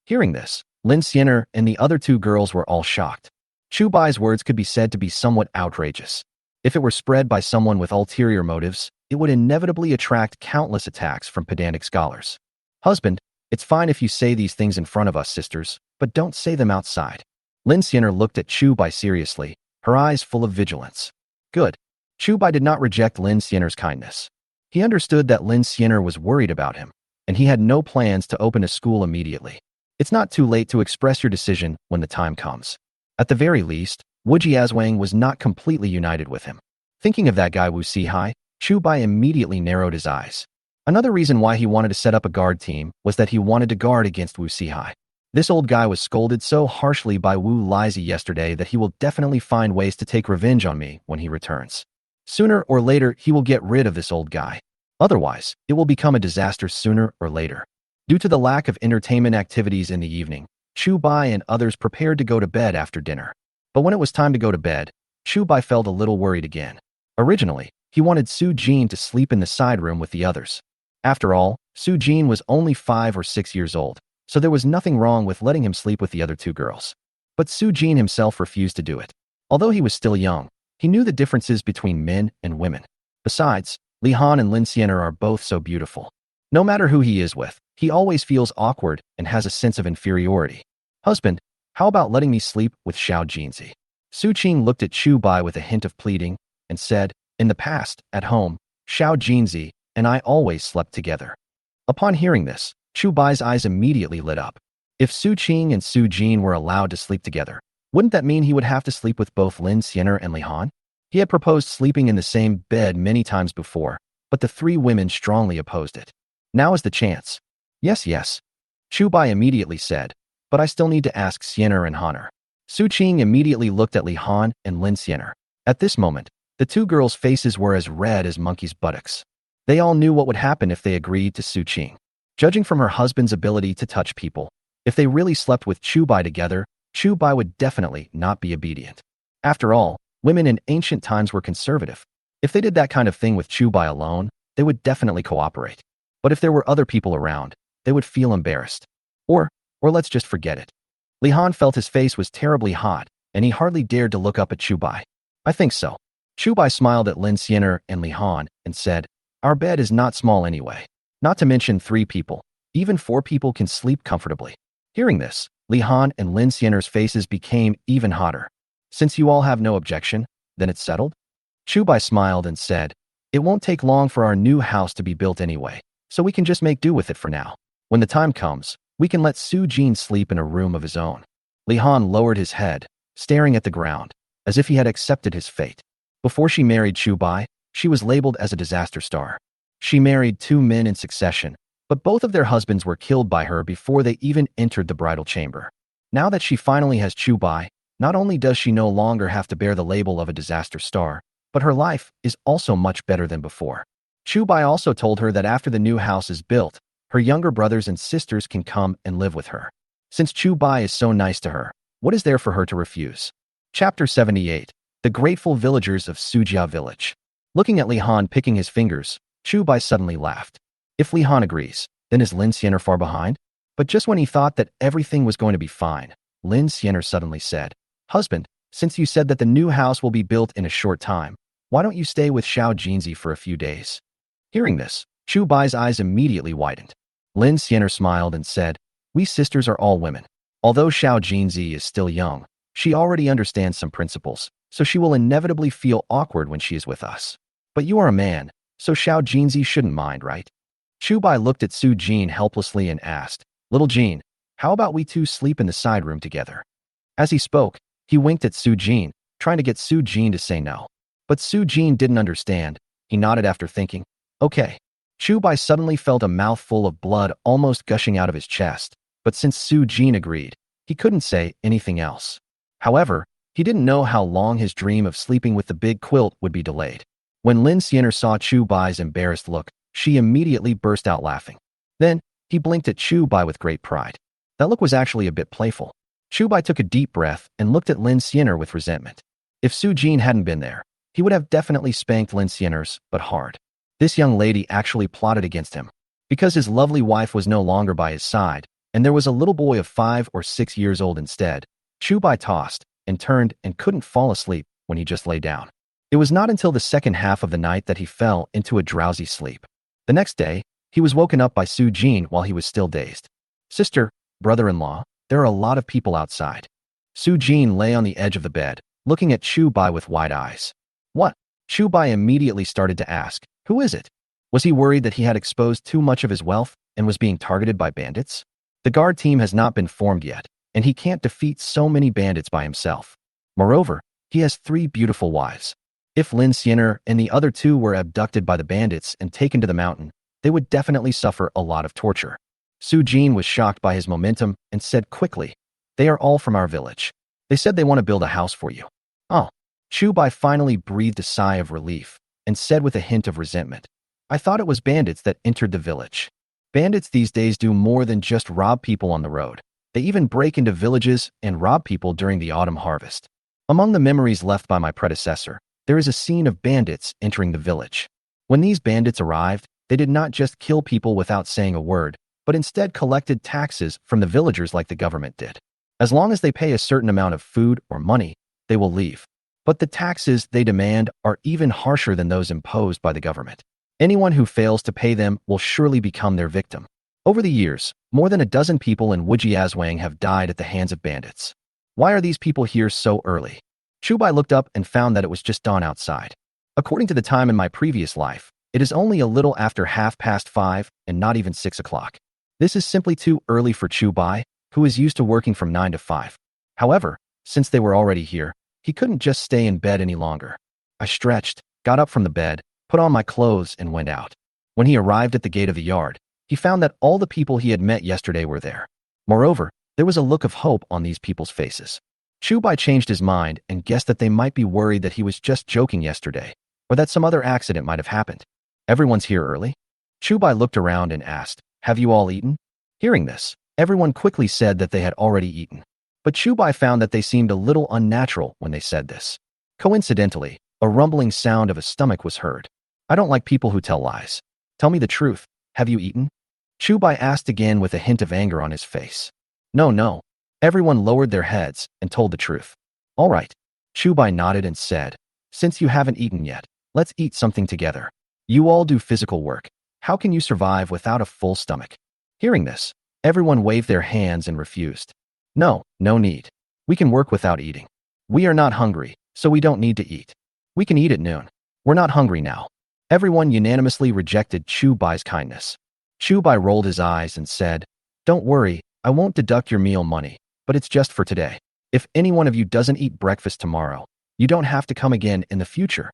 Hearing this, Lin Xiener and the other 2 girls were all shocked. Chu Bai's words could be said to be somewhat outrageous. If it were spread by someone with ulterior motives, it would inevitably attract countless attacks from pedantic scholars. Husband, it's fine if you say these things in front of us, sisters, but don't say them outside. Lin Xiener looked at Chu Bai seriously, her eyes full of vigilance. Good. Chu Bai did not reject Lin Xiener's kindness. He understood that Lin Xiener was worried about him, and he had no plans to open a school immediately. It's not too late to express your decision when the time comes. At the very least, Wu Jiazwang was not completely united with him. Thinking of that guy Wu Sihai, Chu Bai immediately narrowed his eyes. Another reason why he wanted to set up a guard team was that he wanted to guard against Wu Sihai. This old guy was scolded so harshly by Wu Lizi yesterday that he will definitely find ways to take revenge on me when he returns. Sooner or later, he will get rid of this old guy. Otherwise, it will become a disaster sooner or later. Due to the lack of entertainment activities in the evening, Chu Bai and others prepared to go to bed after dinner. But when it was time to go to bed, Chu Bai felt a little worried again. Originally, he wanted Su Jin to sleep in the side room with the others. After all, Su Jin was only 5 or 6 years old, so there was nothing wrong with letting him sleep with the other 2 girls. But Su Jin himself refused to do it. Although he was still young, he knew the differences between men and women. Besides, Li Han and Lin Xiener are both so beautiful. No matter who he is with, he always feels awkward and has a sense of inferiority. Husband, how about letting me sleep with Xiao Jinzi? Su Qing looked at Chu Bai with a hint of pleading and said, in the past, at home, Xiao Jinzi and I always slept together. Upon hearing this, Chu Bai's eyes immediately lit up. If Su Qing and Su Jin were allowed to sleep together, wouldn't that mean he would have to sleep with both Lin Xiener and Li Han? He had proposed sleeping in the same bed many times before, but the three women strongly opposed it. Now is the chance. Yes, yes. Chu Bai immediately said, but I still need to ask Xiener and Honor. Su Qing immediately looked at Li Han and Lin Xiener. At this moment, the two girls' faces were as red as monkeys' buttocks. They all knew what would happen if they agreed to Su Qing. Judging from her husband's ability to touch people, if they really slept with Chu Bai together, Chu Bai would definitely not be obedient. After all, women in ancient times were conservative. If they did that kind of thing with Chu Bai alone, they would definitely cooperate. But if there were other people around, they would feel embarrassed. Or let's just forget it. Li Han felt his face was terribly hot, and he hardly dared to look up at Chu Bai. I think so. Chu Bai smiled at Lin Xiener and Li Han and said, our bed is not small anyway. Not to mention 3 people. Even 4 people can sleep comfortably. Hearing this, Li Han and Lin Xiener's faces became even hotter. Since you all have no objection, then it's settled? Chu Bai smiled and said, it won't take long for our new house to be built anyway, so we can just make do with it for now. When the time comes, we can let Su Jin sleep in a room of his own. Li Han lowered his head, staring at the ground, as if he had accepted his fate. Before she married Chu Bai, she was labeled as a disaster star. She married 2 men in succession, but both of their husbands were killed by her before they even entered the bridal chamber. Now that she finally has Chu Bai, not only does she no longer have to bear the label of a disaster star, but her life is also much better than before. Chu Bai also told her that after the new house is built, her younger brothers and sisters can come and live with her. Since Chu Bai is so nice to her, what is there for her to refuse? Chapter 78. The Grateful Villagers of Sujia Village. Looking at Li Han picking his fingers, Chu Bai suddenly laughed. If Li Han agrees, then is Lin Xiener far behind? But just when he thought that everything was going to be fine, Lin Xiener suddenly said, husband, since you said that the new house will be built in a short time, why don't you stay with Xiao Jinzi for a few days? Hearing this, Chu Bai's eyes immediately widened. Lin Xiener smiled and said, we sisters are all women. Although Xiao Jinzi is still young, she already understands some principles, so she will inevitably feel awkward when she is with us. But you are a man, so Xiao Jinzi shouldn't mind, right? Chu Bai looked at Su Jin helplessly and asked, little Jin, how about we 2 sleep in the side room together? As he spoke, he winked at Su Jin, trying to get Su Jin to say no. But Su Jin didn't understand. He nodded after thinking, okay. Chu Bai suddenly felt a mouthful of blood almost gushing out of his chest, but since Su Jin agreed, he couldn't say anything else. However, he didn't know how long his dream of sleeping with the big quilt would be delayed. When Lin Xiener saw Chu Bai's embarrassed look, she immediately burst out laughing. Then, he blinked at Chu Bai with great pride. That look was actually a bit playful. Chu Bai took a deep breath and looked at Lin Xiener with resentment. If Su Jin hadn't been there, he would have definitely spanked Lin Xiener's, but hard. This young lady actually plotted against him. Because his lovely wife was no longer by his side, and there was a little boy of 5 or 6 years old instead, Chu Bai tossed and turned and couldn't fall asleep when he just lay down. It was not until the second half of the night that he fell into a drowsy sleep. The next day, he was woken up by Su Jin while he was still dazed. Sister, brother-in-law, there are a lot of people outside. Su Jin lay on the edge of the bed, looking at Chu Bai with wide eyes. What? Chu Bai immediately started to ask, who is it? Was he worried that he had exposed too much of his wealth and was being targeted by bandits? The guard team has not been formed yet, and he can't defeat so many bandits by himself. Moreover, he has 3 beautiful wives. If Lin Xiener and the other 2 were abducted by the bandits and taken to the mountain, they would definitely suffer a lot of torture. Su Jin was shocked by his momentum and said quickly, they are all from our village. They said they want to build a house for you. Oh. Chu Bai finally breathed a sigh of relief and said with a hint of resentment, I thought it was bandits that entered the village. Bandits these days do more than just rob people on the road. They even break into villages and rob people during the autumn harvest. Among the memories left by my predecessor, there is a scene of bandits entering the village. When these bandits arrived, they did not just kill people without saying a word, but instead collected taxes from the villagers like the government did. As long as they pay a certain amount of food or money, they will leave. But the taxes they demand are even harsher than those imposed by the government. Anyone who fails to pay them will surely become their victim. Over the years, more than a dozen people in Wujiazwang have died at the hands of bandits. Why are these people here so early? Chu Bai looked up and found that it was just dawn outside. According to the time in my previous life, it is only a little after 5:30 and not even 6 o'clock. This is simply too early for Chu Bai, who is used to working from 9 to 5. However, since they were already here, he couldn't just stay in bed any longer. I stretched, got up from the bed, put on my clothes, and went out. When he arrived at the gate of the yard, he found that all the people he had met yesterday were there. Moreover, there was a look of hope on these people's faces. Chu Bai changed his mind and guessed that they might be worried that he was just joking yesterday, or that some other accident might have happened. Everyone's here early? Chu Bai looked around and asked, "Have you all eaten?" Hearing this, everyone quickly said that they had already eaten. But Chu Bai found that they seemed a little unnatural when they said this. Coincidentally, a rumbling sound of a stomach was heard. I don't like people who tell lies. Tell me the truth. Have you eaten? Chu Bai asked again with a hint of anger on his face. No. Everyone lowered their heads and told the truth. All right. Chu Bai nodded and said, "Since you haven't eaten yet, let's eat something together. You all do physical work. How can you survive without a full stomach?" Hearing this, everyone waved their hands and refused. No need. We can work without eating. We are not hungry, so we don't need to eat. We can eat at noon. We're not hungry now. Everyone unanimously rejected Chu Bai's kindness. Chu Bai rolled his eyes and said, "Don't worry, I won't deduct your meal money, but it's just for today. If any one of you doesn't eat breakfast tomorrow, you don't have to come again in the future."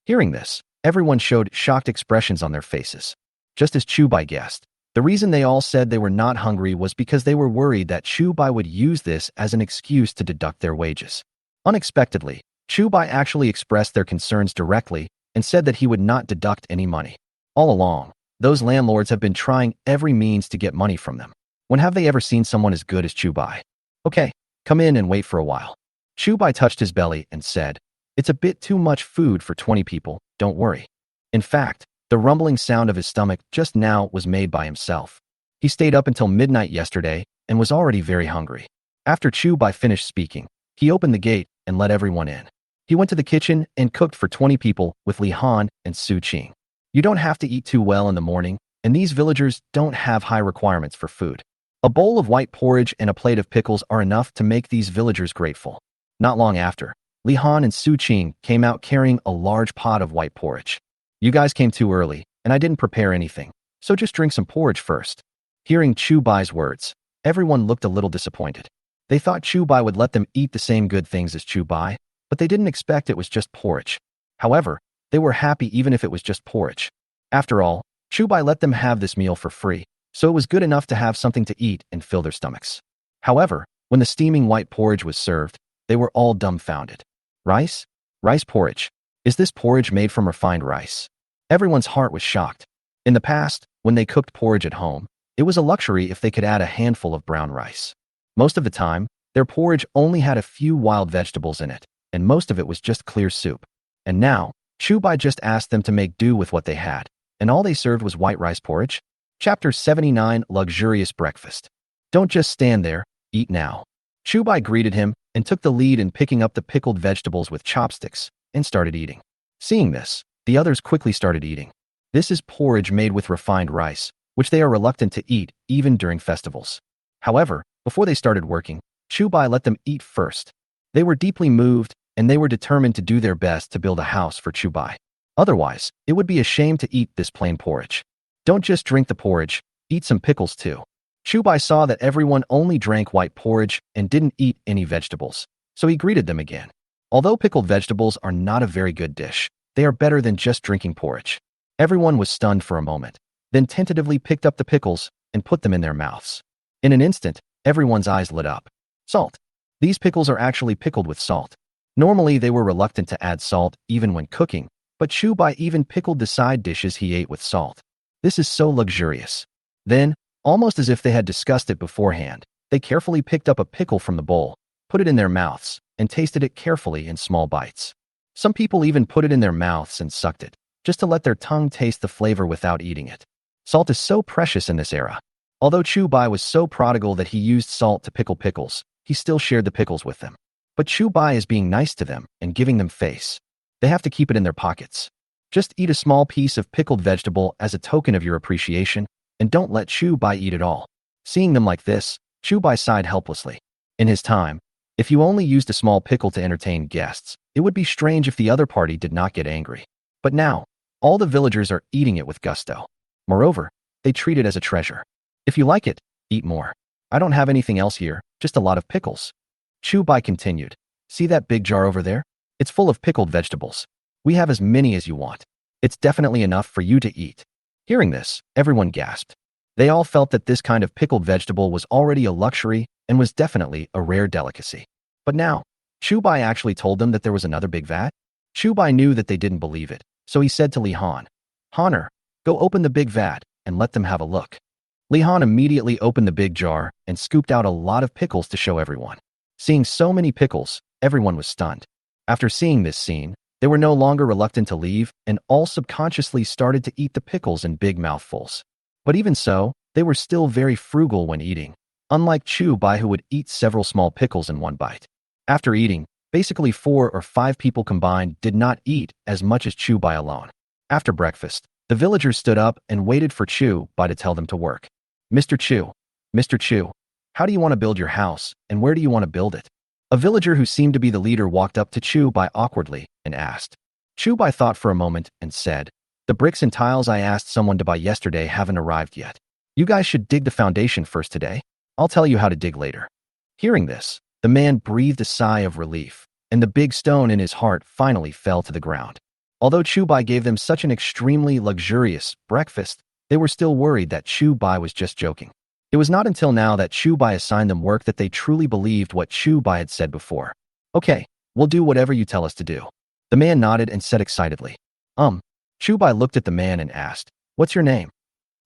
Hearing this, everyone showed shocked expressions on their faces. Just as Chu Bai guessed, the reason they all said they were not hungry was because they were worried that Chu Bai would use this as an excuse to deduct their wages. Unexpectedly, Chu Bai actually expressed their concerns directly and said that he would not deduct any money. All along, those landlords have been trying every means to get money from them. When have they ever seen someone as good as Chu Bai? Okay, come in and wait for a while. Chu Bai touched his belly and said, "It's a bit too much food for 20 people, don't worry." In fact, the rumbling sound of his stomach just now was made by himself. He stayed up until midnight yesterday and was already very hungry. After Chu Bai finished speaking, he opened the gate and let everyone in. He went to the kitchen and cooked for 20 people with Li Han and Su Qing. You don't have to eat too well in the morning, and these villagers don't have high requirements for food. A bowl of white porridge and a plate of pickles are enough to make these villagers grateful. Not long after, Li Han and Su Qing came out carrying a large pot of white porridge. "You guys came too early, and I didn't prepare anything, so just drink some porridge first." Hearing Chu Bai's words, everyone looked a little disappointed. They thought Chu Bai would let them eat the same good things as Chu Bai, but they didn't expect it was just porridge. However, they were happy even if it was just porridge. After all, Chu Bai let them have this meal for free, so it was good enough to have something to eat and fill their stomachs. However, when the steaming white porridge was served, they were all dumbfounded. Rice? Rice porridge. Is this porridge made from refined rice? Everyone's heart was shocked. In the past, when they cooked porridge at home, it was a luxury if they could add a handful of brown rice. Most of the time, their porridge only had a few wild vegetables in it, and most of it was just clear soup. And now, Chu Bai just asked them to make do with what they had, and all they served was white rice porridge? Chapter 79, Luxurious Breakfast. Don't just stand there, eat now. Chu Bai greeted him and took the lead in picking up the pickled vegetables with chopsticks and started eating. Seeing this, the others quickly started eating. This is porridge made with refined rice, which they are reluctant to eat even during festivals. However, before they started working, Chu Bai let them eat first. They were deeply moved, and they were determined to do their best to build a house for Chu Bai. Otherwise, it would be a shame to eat this plain porridge. Don't just drink the porridge, eat some pickles too. Chu Bai saw that everyone only drank white porridge and didn't eat any vegetables, so he greeted them again. Although pickled vegetables are not a very good dish, they are better than just drinking porridge. Everyone was stunned for a moment, then tentatively picked up the pickles and put them in their mouths. In an instant, everyone's eyes lit up. Salt. These pickles are actually pickled with salt. Normally, they were reluctant to add salt even when cooking, but Chu Bai even pickled the side dishes he ate with salt. This is so luxurious. Then, almost as if they had discussed it beforehand, they carefully picked up a pickle from the bowl, put it in their mouths, and tasted it carefully in small bites. Some people even put it in their mouths and sucked it, just to let their tongue taste the flavor without eating it. Salt is so precious in this era. Although Chu Bai was so prodigal that he used salt to pickle pickles, he still shared the pickles with them. But Chu Bai is being nice to them and giving them face. They have to keep it in their pockets. Just eat a small piece of pickled vegetable as a token of your appreciation, and don't let Chu Bai eat it all. Seeing them like this, Chu Bai sighed helplessly. In his time, if you only used a small pickle to entertain guests, it would be strange if the other party did not get angry. But now, all the villagers are eating it with gusto. Moreover, they treat it as a treasure. If you like it, eat more. I don't have anything else here, just a lot of pickles. Chu Bai continued. See that big jar over there? It's full of pickled vegetables. We have as many as you want. It's definitely enough for you to eat. Hearing this, everyone gasped. They all felt that this kind of pickled vegetable was already a luxury and was definitely a rare delicacy. But now, Chu Bai actually told them that there was another big vat? Chu Bai knew that they didn't believe it, so he said to Li Han, Honor, go open the big vat and let them have a look. Li Han immediately opened the big jar and scooped out a lot of pickles to show everyone. Seeing so many pickles, everyone was stunned. After seeing this scene, they were no longer reluctant to leave and all subconsciously started to eat the pickles in big mouthfuls. But even so, they were still very frugal when eating, unlike Chu Bai who would eat several small pickles in one bite. After eating, basically 4 or 5 people combined did not eat as much as Chu Bai alone. After breakfast, the villagers stood up and waited for Chu Bai to tell them to work. Mr. Chu, how do you want to build your house and where do you want to build it? A villager who seemed to be the leader walked up to Chu Bai awkwardly and asked. Chu Bai thought for a moment and said, The bricks and tiles I asked someone to buy yesterday haven't arrived yet. You guys should dig the foundation first today. I'll tell you how to dig later. Hearing this, the man breathed a sigh of relief, and the big stone in his heart finally fell to the ground. Although Chu Bai gave them such an extremely luxurious breakfast, they were still worried that Chu Bai was just joking. It was not until now that Chu Bai assigned them work that they truly believed what Chu Bai had said before. Okay, we'll do whatever you tell us to do. The man nodded and said excitedly. Chu Bai looked at the man and asked, What's your name?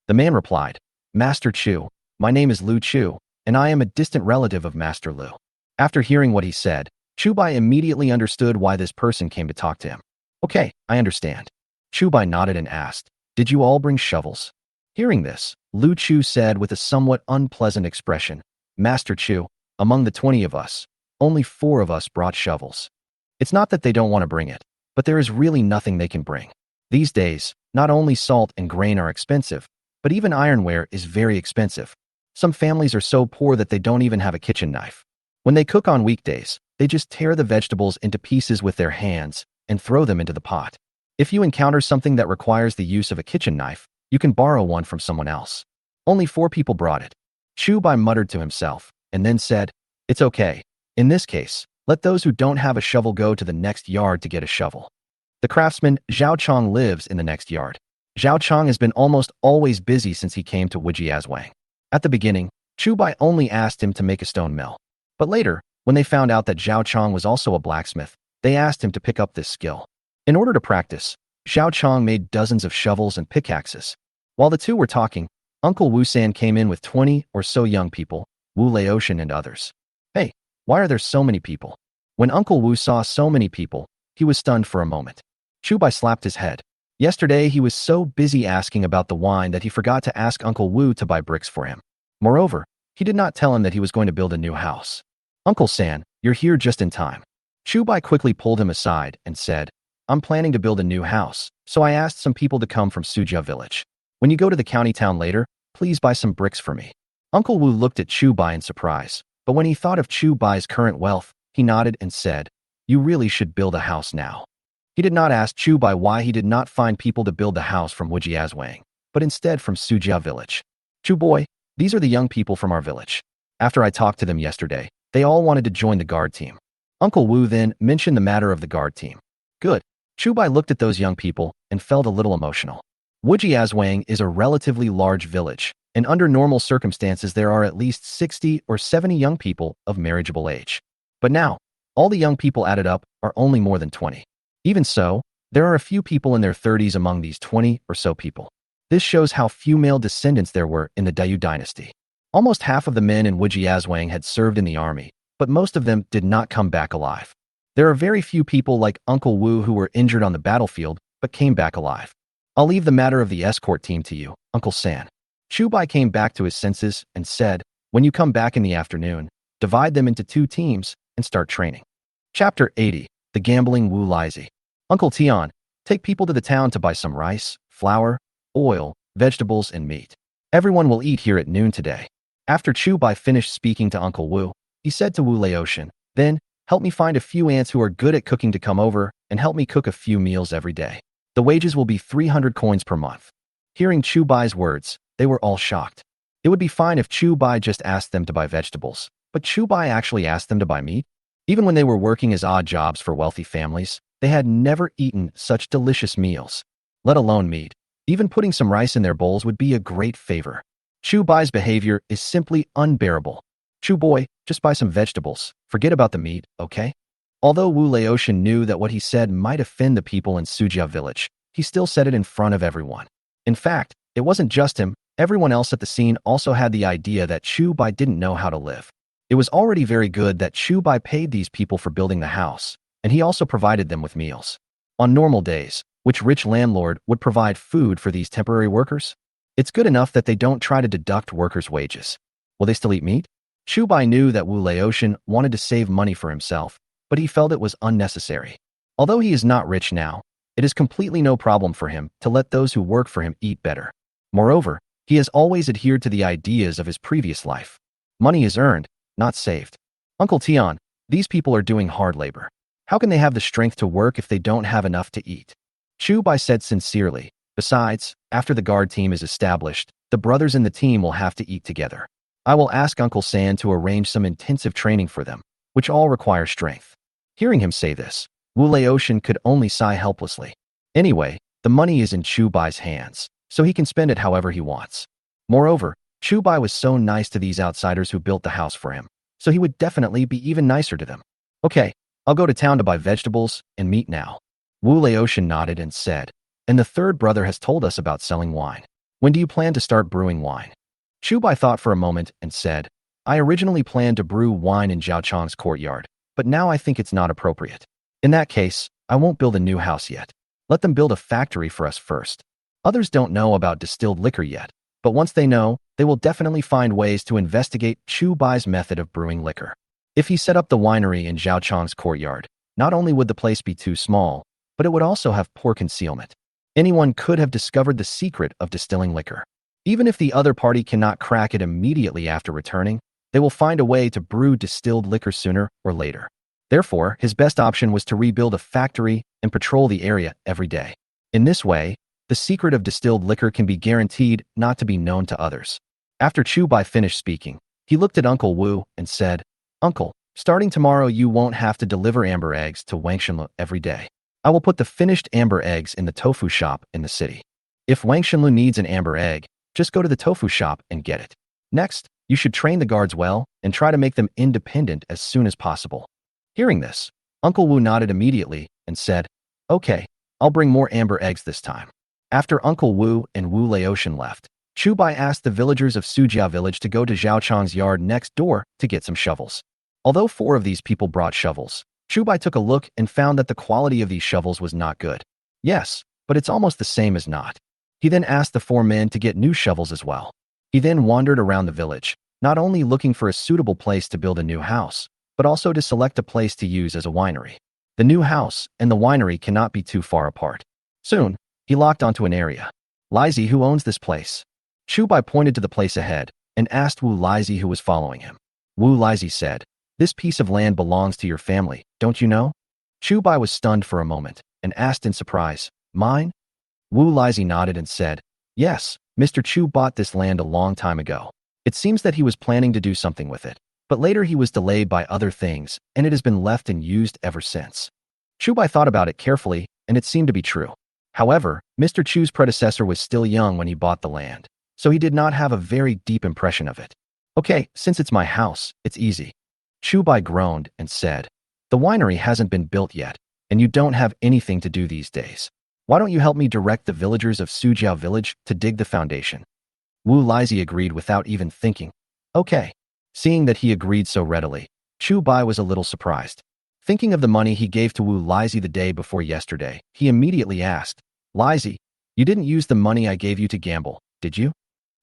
The man replied, Master Chu, my name is Lu Chu, and I am a distant relative of Master Lu. After hearing what he said, Chu Bai immediately understood why this person came to talk to him. Okay, I understand. Chu Bai nodded and asked, Did you all bring shovels? Hearing this, Lu Chu said with a somewhat unpleasant expression, Master Chu, among the 20 of us, only 4 of us brought shovels. It's not that they don't want to bring it, but there is really nothing they can bring. These days, not only salt and grain are expensive, but even ironware is very expensive. Some families are so poor that they don't even have a kitchen knife. When they cook on weekdays, they just tear the vegetables into pieces with their hands and throw them into the pot. If you encounter something that requires the use of a kitchen knife, you can borrow one from someone else. Only 4 people brought it. Chu Bai muttered to himself and then said, It's okay. In this case, let those who don't have a shovel go to the next yard to get a shovel. The craftsman Zhao Chong lives in the next yard. Zhao Chong has been almost always busy since he came to Wujiazwang. At the beginning, Chu Bai only asked him to make a stone mill. But later, when they found out that Zhao Chong was also a blacksmith, they asked him to pick up this skill. In order to practice, Zhao Chong made dozens of shovels and pickaxes. While the two were talking, Uncle Wu San came in with 20 or so young people, Wu Laotian and others. Hey, why are there so many people? When Uncle Wu saw so many people, he was stunned for a moment. Chu Bai slapped his head. Yesterday, he was so busy asking about the wine that he forgot to ask Uncle Wu to buy bricks for him. Moreover, he did not tell him that he was going to build a new house. Uncle San, you're here just in time. Chu Bai quickly pulled him aside and said, I'm planning to build a new house, so I asked some people to come from Sujia village. When you go to the county town later, please buy some bricks for me. Uncle Wu looked at Chu Bai in surprise, but when he thought of Chu Bai's current wealth, he nodded and said, You really should build a house now. He did not ask Chu Bai why he did not find people to build the house from Wujiazwang, but instead from Sujia village. Chu Boy, these are the young people from our village. After I talked to them yesterday, they all wanted to join the guard team. Uncle Wu then mentioned the matter of the guard team. Good. Chu Bai looked at those young people and felt a little emotional. Wujiazwang is a relatively large village, and under normal circumstances there are at least 60 or 70 young people of marriageable age. But now, all the young people added up are only more than 20. Even so, there are a few people in their 30s among these 20 or so people. This shows how few male descendants there were in the Dayu dynasty. Almost half of the men in Wujiazwang had served in the army, but most of them did not come back alive. There are very few people like Uncle Wu who were injured on the battlefield but came back alive. I'll leave the matter of the escort team to you, Uncle San. Chu Bai came back to his senses and said, When you come back in the afternoon, divide them into 2 teams and start training. Chapter 80, The Gambling Wu Lizi. Uncle Tian, take people to the town to buy some rice, flour, oil, vegetables, and meat. Everyone will eat here at noon today. After Chu Bai finished speaking to Uncle Wu, he said to Wu Laotian, Then, help me find a few ants who are good at cooking to come over and help me cook a few meals every day. The wages will be 300 coins per month. Hearing Chu Bai's words, they were all shocked. It would be fine if Chu Bai just asked them to buy vegetables, but Chu Bai actually asked them to buy meat? Even when they were working as odd jobs for wealthy families, they had never eaten such delicious meals, let alone meat. Even putting some rice in their bowls would be a great favor. Chu Bai's behavior is simply unbearable. Chu Boy, just buy some vegetables. Forget about the meat, okay? Although Wu Laotian knew that what he said might offend the people in Sujia village, he still said it in front of everyone. In fact, it wasn't just him. Everyone else at the scene also had the idea that Chu Bai didn't know how to live. It was already very good that Chu Bai paid these people for building the house, and he also provided them with meals. On normal days, which rich landlord would provide food for these temporary workers? It's good enough that they don't try to deduct workers' wages. Will they still eat meat? Chu Bai knew that Wu Laotian wanted to save money for himself, but he felt it was unnecessary. Although he is not rich now, it is completely no problem for him to let those who work for him eat better. Moreover, he has always adhered to the ideas of his previous life. Money is earned, not saved. Uncle Tian, these people are doing hard labor. How can they have the strength to work if they don't have enough to eat? Chu Bai said sincerely. Besides, after the guard team is established, the brothers in the team will have to eat together. I will ask Uncle San to arrange some intensive training for them, which all require strength. Hearing him say this, Wu Laotian could only sigh helplessly. Anyway, the money is in Chu Bai's hands, so he can spend it however he wants. Moreover, Chu Bai was so nice to these outsiders who built the house for him, so he would definitely be even nicer to them. Okay, I'll go to town to buy vegetables and meat now. Wu Laotian nodded and said, and the third brother has told us about selling wine. When do you plan to start brewing wine? Chu Bai thought for a moment and said, I originally planned to brew wine in Zhao Chang's courtyard, but now I think it's not appropriate. In that case, I won't build a new house yet. Let them build a factory for us first. Others don't know about distilled liquor yet, but once they know, they will definitely find ways to investigate Chu Bai's method of brewing liquor. If he set up the winery in Zhao Chang's courtyard, not only would the place be too small, but it would also have poor concealment. Anyone could have discovered the secret of distilling liquor. Even if the other party cannot crack it immediately after returning, they will find a way to brew distilled liquor sooner or later. Therefore, his best option was to rebuild a factory and patrol the area every day. In this way, the secret of distilled liquor can be guaranteed not to be known to others. After Chu Bai finished speaking, he looked at Uncle Wu and said, Uncle, starting tomorrow you won't have to deliver amber eggs to Wangshenlu every day. I will put the finished amber eggs in the tofu shop in the city. If Wangshenlu needs an amber egg, just go to the tofu shop and get it. Next, you should train the guards well and try to make them independent as soon as possible. Hearing this, Uncle Wu nodded immediately and said, Okay, I'll bring more amber eggs this time. After Uncle Wu and Wu Laotian left, Chu Bai asked the villagers of Sujia village to go to Zhao Chang's yard next door to get some shovels. Although 4 of these people brought shovels, Chu Bai took a look and found that the quality of these shovels was not good. Yes, but it's almost the same as not. He then asked the 4 men to get new shovels as well. He then wandered around the village, not only looking for a suitable place to build a new house, but also to select a place to use as a winery. The new house and the winery cannot be too far apart. Soon, he locked onto an area. Lizi, who owns this place? Chu Bai pointed to the place ahead and asked Wu Lizi who was following him. Wu Lizi said, This piece of land belongs to your family, don't you know? Chu Bai was stunned for a moment and asked in surprise, Mine? Wu Lizi nodded and said, Yes, Mr. Chu bought this land a long time ago. It seems that he was planning to do something with it, but later he was delayed by other things and it has been left and used ever since. Chu Bai thought about it carefully and it seemed to be true. However, Mr. Chu's predecessor was still young when he bought the land, so he did not have a very deep impression of it. Okay, since it's my house, it's easy. Chu Bai groaned and said, The winery hasn't been built yet, and you don't have anything to do these days. Why don't you help me direct the villagers of Sujiao village to dig the foundation? Wu Lizi agreed without even thinking. Okay. Seeing that he agreed so readily, Chu Bai was a little surprised. Thinking of the money he gave to Wu Lizi the day before yesterday, he immediately asked, Lizi, you didn't use the money I gave you to gamble, did you?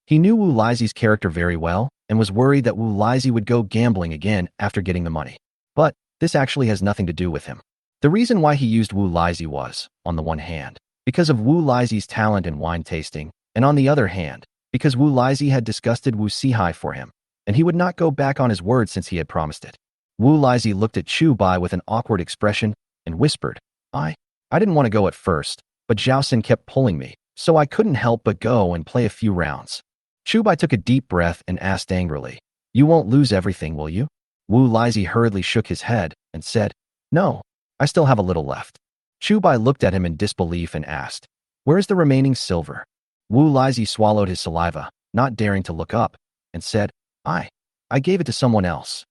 He knew Wu Lizi's character very well and was worried that Wu Lizi would go gambling again after getting the money. But this actually has nothing to do with him. The reason why he used Wu Lizi was, on the one hand, because of Wu Lizi's talent in wine tasting, and on the other hand, because Wu Lizi had disgusted Wu Sihai for him, and he would not go back on his word since he had promised it. Wu Lizi looked at Chu Bai with an awkward expression and whispered, I didn't want to go at first, but Zhao Xin kept pulling me, so I couldn't help but go and play a few rounds. Chu Bai took a deep breath and asked angrily, "You won't lose everything, will you?" Wu Laizi hurriedly shook his head and said, "No, I still have a little left." Chu Bai looked at him in disbelief and asked, "Where is the remaining silver?" Wu Laizi swallowed his saliva, not daring to look up, and said, I gave it to someone else."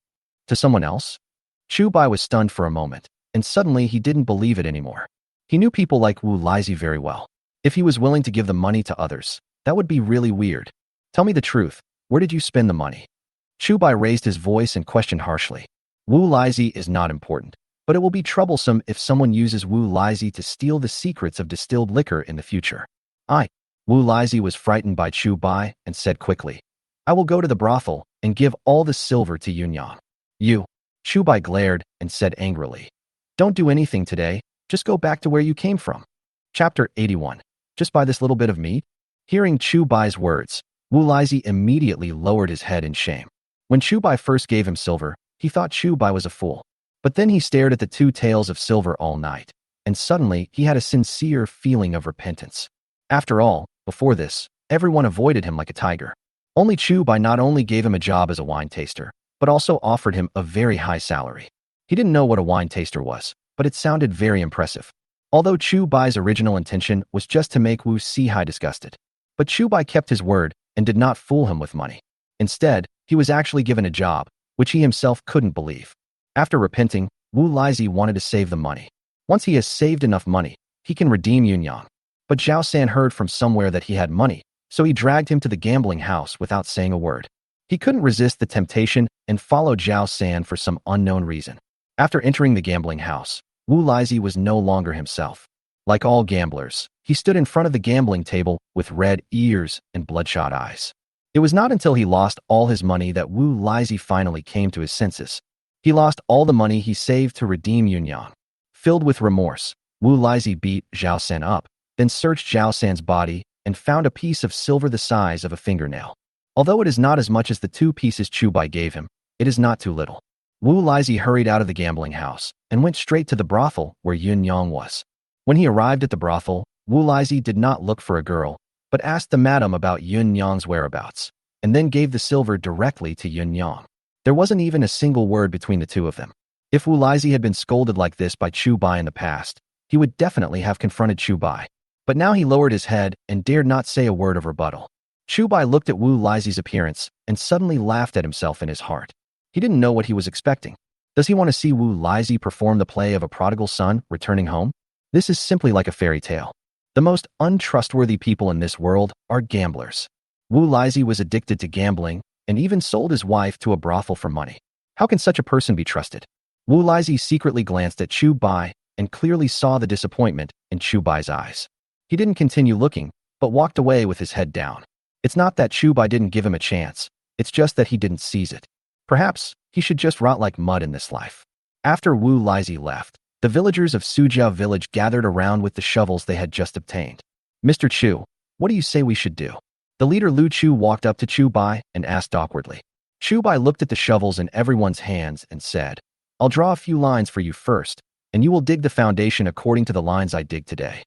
To someone else? Chu Bai was stunned for a moment, and suddenly he didn't believe it anymore. He knew people like Wu Laizi very well. If he was willing to give the money to others, that would be really weird. "Tell me the truth, where did you spend the money?" Chu Bai raised his voice and questioned harshly. Wu Laizi is not important, but it will be troublesome if someone uses Wu Laizi to steal the secrets of distilled liquor in the future. Wu Laizi was frightened by Chu Bai and said quickly, "I will go to the brothel and give all the silver to Yunyang." "You?" Chu Bai glared and said angrily, "Don't do anything today, just go back to where you came from." Chapter 81. Just buy this little bit of meat? Hearing Chu Bai's words, Wu Laizi immediately lowered his head in shame. When Chu Bai first gave him silver, he thought Chu Bai was a fool. But then he stared at the two taels of silver all night, and suddenly he had a sincere feeling of repentance. After all, before this, everyone avoided him like a tiger. Only Chu Bai not only gave him a job as a wine taster, but also offered him a very high salary. He didn't know what a wine taster was, but it sounded very impressive. Although Chu Bai's original intention was just to make Wu Sihai disgusted. But Chu Bai kept his word and did not fool him with money. Instead, he was actually given a job, which he himself couldn't believe. After repenting, Wu Laizi wanted to save the money. Once he has saved enough money, he can redeem Yunyang. But Zhao San heard from somewhere that he had money, so he dragged him to the gambling house without saying a word. He couldn't resist the temptation and followed Zhao San for some unknown reason. After entering the gambling house, Wu Laizi was no longer himself. Like all gamblers, he stood in front of the gambling table with red ears and bloodshot eyes. It was not until he lost all his money that Wu Laizi finally came to his senses. He lost all the money he saved to redeem Yunyang. Filled with remorse, Wu Laizi beat Zhao San up, then searched Zhao San's body and found a piece of silver the size of a fingernail. Although it is not as much as the 2 pieces Chu Bai gave him, it is not too little. Wu Laizi hurried out of the gambling house and went straight to the brothel where Yunyang was. When he arrived at the brothel, Wu Laizi did not look for a girl, but asked the madam about Yunyang's whereabouts, and then gave the silver directly to Yunyang. There wasn't even a single word between the two of them. If Wu Laizi had been scolded like this by Chu Bai in the past, he would definitely have confronted Chu Bai. But now he lowered his head and dared not say a word of rebuttal. Chu Bai looked at Wu Laizi's appearance and suddenly laughed at himself in his heart. He didn't know what he was expecting. Does he want to see Wu Laizi perform the play of a prodigal son returning home? This is simply like a fairy tale. The most untrustworthy people in this world are gamblers. Wu Laizi was addicted to gambling and even sold his wife to a brothel for money. How can such a person be trusted? Wu Laizi secretly glanced at Chu Bai and clearly saw the disappointment in Chu Bai's eyes. He didn't continue looking, but walked away with his head down. It's not that Chu Bai didn't give him a chance, it's just that he didn't seize it. Perhaps he should just rot like mud in this life. After Wu Laizi left, the villagers of Sujiao village gathered around with the shovels they had just obtained. "Mr. Chu, what do you say we should do?" The leader Lu Chu walked up to Chu Bai and asked awkwardly. Chu Bai looked at the shovels in everyone's hands and said, "I'll draw a few lines for you first, and you will dig the foundation according to the lines I dig today."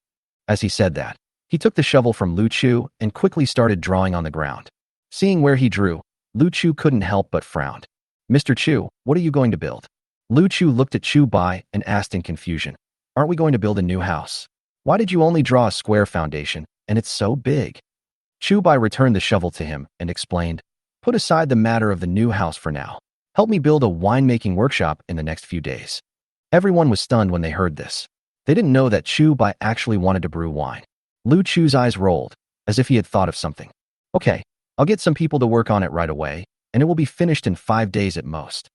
As he said that, he took the shovel from Lu Chu and quickly started drawing on the ground. Seeing where he drew, Lu Chu couldn't help but frowned. "Mr. Chu, what are you going to build?" Lu Chu looked at Chu Bai and asked in confusion, "Aren't we going to build a new house? Why did you only draw a square foundation, and it's so big?" Chu Bai returned the shovel to him and explained, "Put aside the matter of the new house for now. Help me build a winemaking workshop in the next few days." Everyone was stunned when they heard this. They didn't know that Chu Bai actually wanted to brew wine. Lu Chu's eyes rolled, as if he had thought of something. "Okay, I'll get some people to work on it right away, and it will be finished in 5 days at most."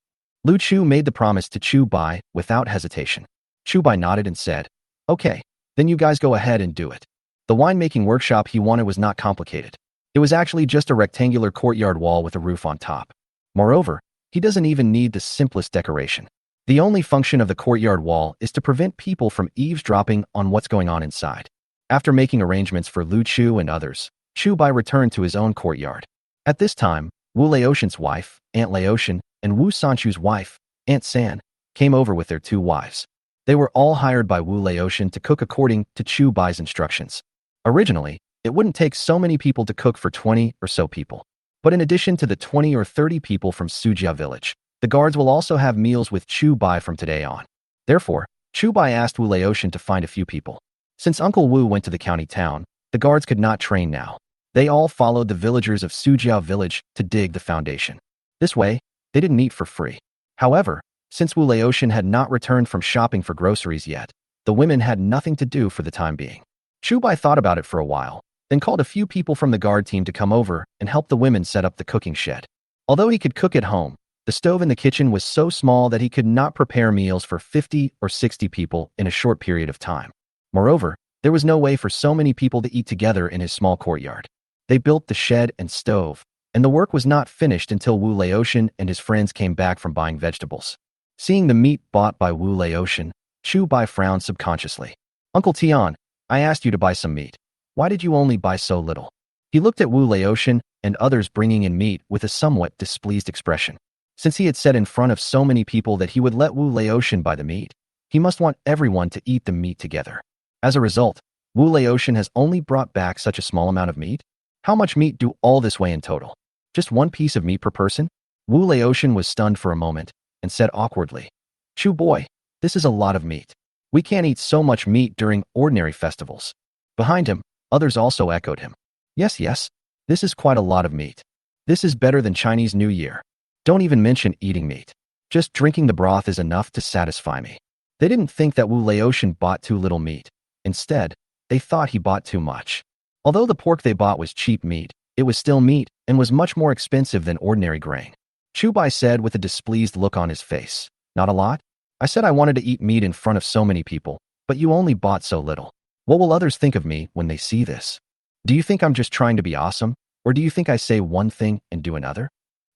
Lu Chu made the promise to Chu Bai without hesitation. Chu Bai nodded and said, "Okay, then you guys go ahead and do it." The winemaking workshop he wanted was not complicated. It was actually just a rectangular courtyard wall with a roof on top. Moreover, he doesn't even need the simplest decoration. The only function of the courtyard wall is to prevent people from eavesdropping on what's going on inside. After making arrangements for Lu Chu and others, Chu Bai returned to his own courtyard. At this time, Wu Laotian's wife, Aunt Laotian, and Wu Sanchu's wife, Aunt San, came over with their 2 wives. They were all hired by Wu Laotian to cook according to Chu Bai's instructions. Originally, It wouldn't take so many people to cook for 20 or so people. But in addition to the 20 or 30 people from Sujia village, the guards will also have meals with Chu Bai from today on. Therefore, Chu Bai asked Wu Laotian to find a few people. Since Uncle Wu went to the county town, the guards could not train now. They all followed the villagers of Sujia village to dig the foundation. This way, they didn't eat for free. However, since Wu Laotian had not returned from shopping for groceries yet, the women had nothing to do for the time being. Chu Bai thought about it for a while, then called a few people from the guard team to come over and help the women set up the cooking shed. Although he could cook at home, the stove in the kitchen was so small that he could not prepare meals for 50 or 60 people in a short period of time. Moreover, there was no way for so many people to eat together in his small courtyard. They built the shed and stove, and the work was not finished until Wu Laotian and his friends came back from buying vegetables. Seeing the meat bought by Wu Laotian, Chu Bai frowned subconsciously. Uncle Tian, I asked you to buy some meat. Why did you only buy so little? He looked at Wu Laotian and others bringing in meat with a somewhat displeased expression. Since he had said in front of so many people that he would let Wu Laotian buy the meat, he must want everyone to eat the meat together. As a result, Wu Laotian has only brought back such a small amount of meat? How much meat do all this weigh in total? Just one piece of meat per person? Wu Laotian was stunned for a moment and said awkwardly, Chu boy, this is a lot of meat. We can't eat so much meat during ordinary festivals. Behind him, others also echoed him. Yes, this is quite a lot of meat. This is better than Chinese New Year. Don't even mention eating meat. Just drinking the broth is enough to satisfy me. They didn't think that Wu Laotian bought too little meat. Instead, they thought he bought too much. Although the pork they bought was cheap meat, it was still meat and was much more expensive than ordinary grain. Chu Bai said with a displeased look on his face, Not a lot? I said I wanted to eat meat in front of so many people, but you only bought so little. What will others think of me when they see this? Do you think I'm just trying to be awesome, or do you think I say one thing and do another?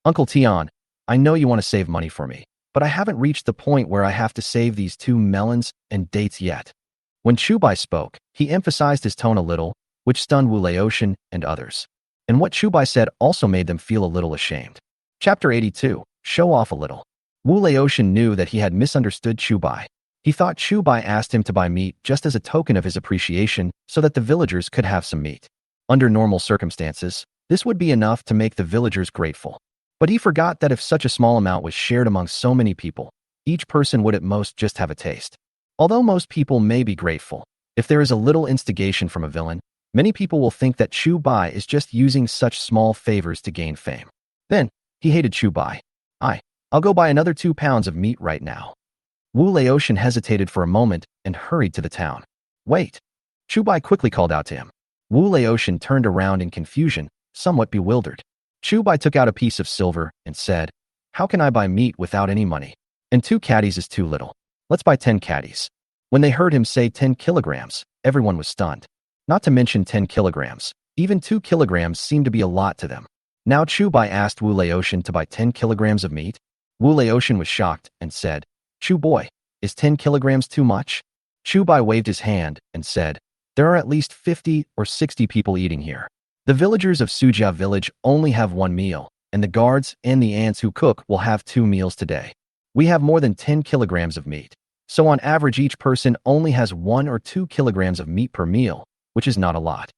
Uncle Tian, I know you want to save money for me, but I haven't reached the point where I have to save these 2 melons and dates yet. When Chu Bai spoke, he emphasized his tone a little, which stunned Wu Laotian and others. And what Chu Bai said also made them feel a little ashamed. Chapter 82, Show Off a Little. Wu Laotian knew that he had misunderstood Chu Bai. He thought Chu Bai asked him to buy meat just as a token of his appreciation so that the villagers could have some meat. Under normal circumstances, this would be enough to make the villagers grateful. But he forgot that if such a small amount was shared among so many people, each person would at most just have a taste. Although most people may be grateful, if there is a little instigation from a villain, many people will think that Chu Bai is just using such small favors to gain fame. Then, he hated Chu Bai. I'll go buy another 2 pounds of meat right now. Wu Laotian hesitated for a moment and hurried to the town. Wait! Chu Bai quickly called out to him. Wu Laotian turned around in confusion, somewhat bewildered. Chu Bai took out a piece of silver and said, How can I buy meat without any money? And 2 caddies is too little. Let's buy 10 caddies. When they heard him say 10 kilograms, everyone was stunned. Not to mention 10 kilograms, even 2 kilograms seemed to be a lot to them. Now Chu Bai asked Wu Laotian to buy 10 kilograms of meat. Wu Laotian was shocked and said, Chu boy, is 10 kilograms too much? Chu Bai waved his hand and said, There are at least 50 or 60 people eating here. The villagers of Sujia village only have 1 meal, and the guards and the ants who cook will have 2 meals today. We have more than 10 kilograms of meat. So on average each person only has 1 or 2 kilograms of meat per meal, which is not a lot.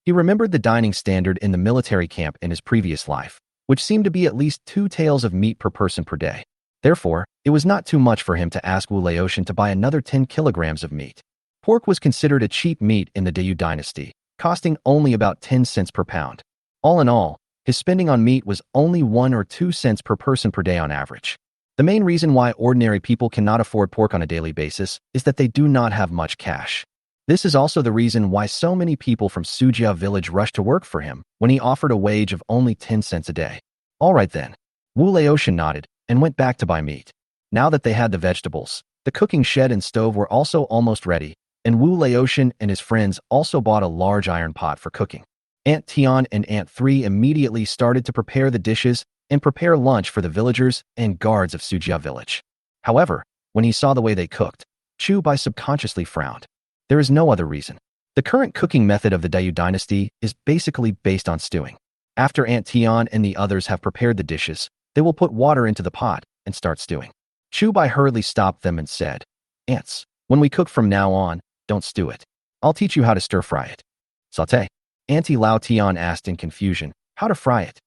He remembered the dining standard in the military camp in his previous life, which seemed to be at least 2 taels of meat per person per day. Therefore, it was not too much for him to ask Wu Laotian to buy another 10 kilograms of meat. Pork was considered a cheap meat in the Dayu dynasty, costing only about 10 cents per pound. All in all, his spending on meat was only 1 or 2 cents per person per day on average. The main reason why ordinary people cannot afford pork on a daily basis is that they do not have much cash. This is also the reason why so many people from Sujia village rushed to work for him when he offered a wage of only 10 cents a day. All right then. Wu Laotian nodded and went back to buy meat. Now that they had the vegetables, the cooking shed and stove were also almost ready, and Wu Laotian and his friends also bought a large iron pot for cooking. Aunt Tian and Aunt 3 immediately started to prepare the dishes and prepare lunch for the villagers and guards of Sujia village. However, when he saw the way they cooked, Chu Bai subconsciously frowned. There is no other reason. The current cooking method of the Dayu dynasty is basically based on stewing. After Aunt Tian and the others have prepared the dishes, they will put water into the pot and start stewing. Chu Bai hurriedly stopped them and said, Aunts, when we cook from now on, don't stew it. I'll teach you how to stir-fry it. Sauté. Auntie Lao Tian asked in confusion. How to fry it?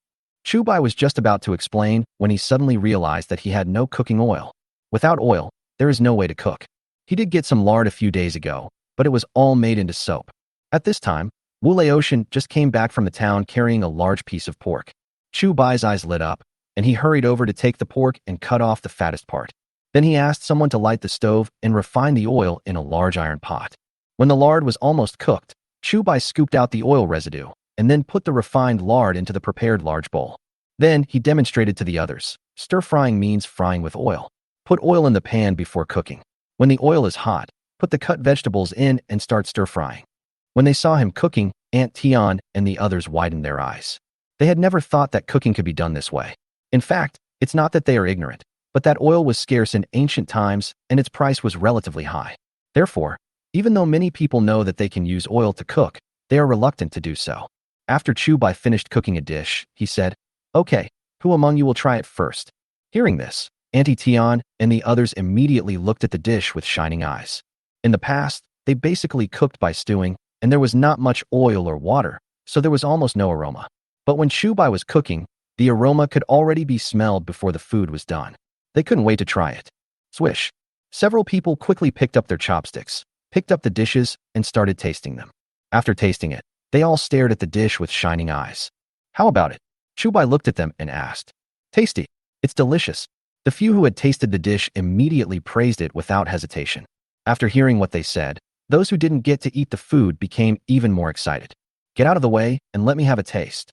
Chu Bai was just about to explain when he suddenly realized that he had no cooking oil. Without oil, there is no way to cook. He did get some lard a few days ago, but it was all made into soap. At this time, Wu Laotian just came back from the town carrying a large piece of pork. Chu Bai's eyes lit up, and he hurried over to take the pork and cut off the fattest part. Then he asked someone to light the stove and refine the oil in a large iron pot. When the lard was almost cooked, Chu Bai scooped out the oil residue and then put the refined lard into the prepared large bowl. Then he demonstrated to the others. Stir-frying means frying with oil. Put oil in the pan before cooking. When the oil is hot, put the cut vegetables in and start stir-frying. When they saw him cooking, Aunt Tian and the others widened their eyes. They had never thought that cooking could be done this way. In fact, it's not that they are ignorant, but that oil was scarce in ancient times and its price was relatively high. Therefore, even though many people know that they can use oil to cook, they are reluctant to do so. After Chu Bai finished cooking a dish, he said, "Okay, who among you will try it first?" Hearing this, Auntie Tian and the others immediately looked at the dish with shining eyes. In the past, they basically cooked by stewing, and there was not much oil or water, so there was almost no aroma. But when Chu Bai was cooking, the aroma could already be smelled before the food was done. They couldn't wait to try it. Swish. Several people quickly picked up their chopsticks, picked up the dishes, and started tasting them. After tasting it, they all stared at the dish with shining eyes. How about it? Chu Bai looked at them and asked. Tasty. It's delicious. The few who had tasted the dish immediately praised it without hesitation. After hearing what they said, those who didn't get to eat the food became even more excited. Get out of the way and let me have a taste.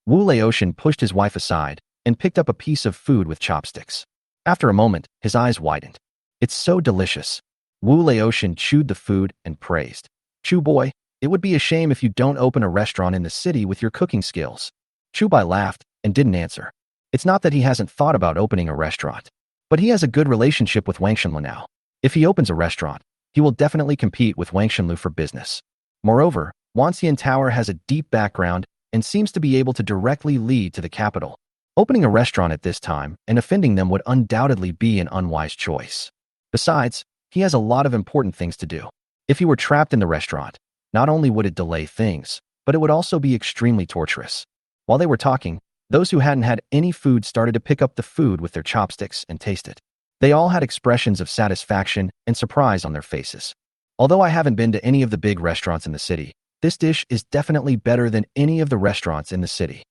Wu Laotian pushed his wife aside and picked up a piece of food with chopsticks. After a moment, his eyes widened. It's so delicious. Wu Laotian chewed the food and praised. Chu Boy, it would be a shame if you don't open a restaurant in the city with your cooking skills. Chu Bai laughed and didn't answer. It's not that he hasn't thought about opening a restaurant, but he has a good relationship with Wang Shenlu now. If he opens a restaurant, he will definitely compete with Wang Shenlu for business. Moreover, Wanxian Tower has a deep background and seems to be able to directly lead to the capital. Opening a restaurant at this time and offending them would undoubtedly be an unwise choice. Besides, he has a lot of important things to do. If he were trapped in the restaurant, not only would it delay things, but it would also be extremely torturous. While they were talking, those who hadn't had any food started to pick up the food with their chopsticks and taste it. They all had expressions of satisfaction and surprise on their faces. Although I haven't been to any of the big restaurants in the city, this dish is definitely better than any of the restaurants in the city.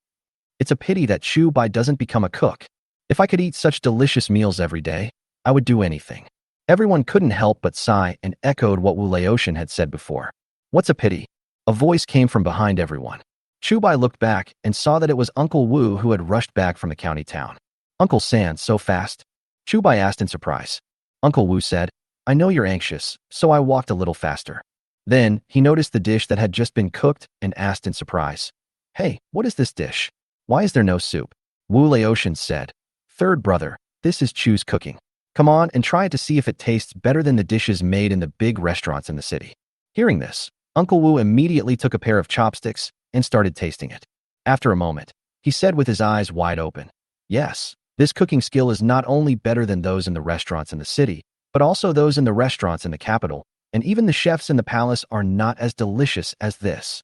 It's a pity that Chu Bai doesn't become a cook. If I could eat such delicious meals every day, I would do anything. Everyone couldn't help but sigh and echoed what Wu Laotian had said before. What's a pity? A voice came from behind everyone. Chu Bai looked back and saw that it was Uncle Wu who had rushed back from the county town. Uncle San, so fast? Chu Bai asked in surprise. Uncle Wu said, I know you're anxious, so I walked a little faster. Then, he noticed the dish that had just been cooked and asked in surprise. Hey, what is this dish? Why is there no soup? Wu Laotian said, Third brother, this is Chu's cooking. Come on and try it to see if it tastes better than the dishes made in the big restaurants in the city. Hearing this, Uncle Wu immediately took a pair of chopsticks and started tasting it. After a moment, he said with his eyes wide open, Yes, this cooking skill is not only better than those in the restaurants in the city, but also those in the restaurants in the capital, and even the chefs in the palace are not as delicious as this.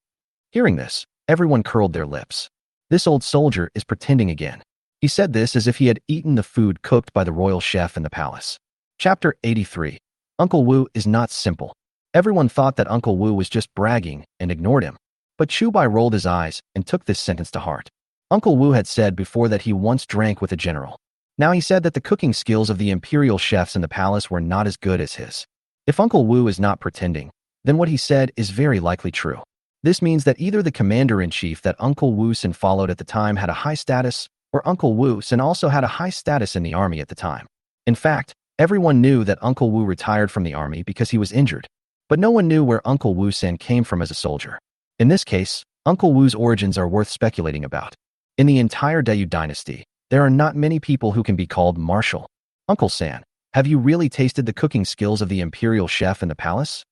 Hearing this, everyone curled their lips. This old soldier is pretending again. He said this as if he had eaten the food cooked by the royal chef in the palace. Chapter 83. Uncle Wu is not simple. Everyone thought that Uncle Wu was just bragging and ignored him. But Chu Bai rolled his eyes and took this sentence to heart. Uncle Wu had said before that he once drank with a general. Now he said that the cooking skills of the imperial chefs in the palace were not as good as his. If Uncle Wu is not pretending, then what he said is very likely true. This means that either the commander-in-chief that Uncle Wu Sin followed at the time had a high status, or Uncle Wu Sin also had a high status in the army at the time. In fact, everyone knew that Uncle Wu retired from the army because he was injured, but no one knew where Uncle Wu Sin came from as a soldier. In this case, Uncle Wu's origins are worth speculating about. In the entire Dayu dynasty, there are not many people who can be called marshal. Uncle San, have you really tasted the cooking skills of the imperial chef in the palace?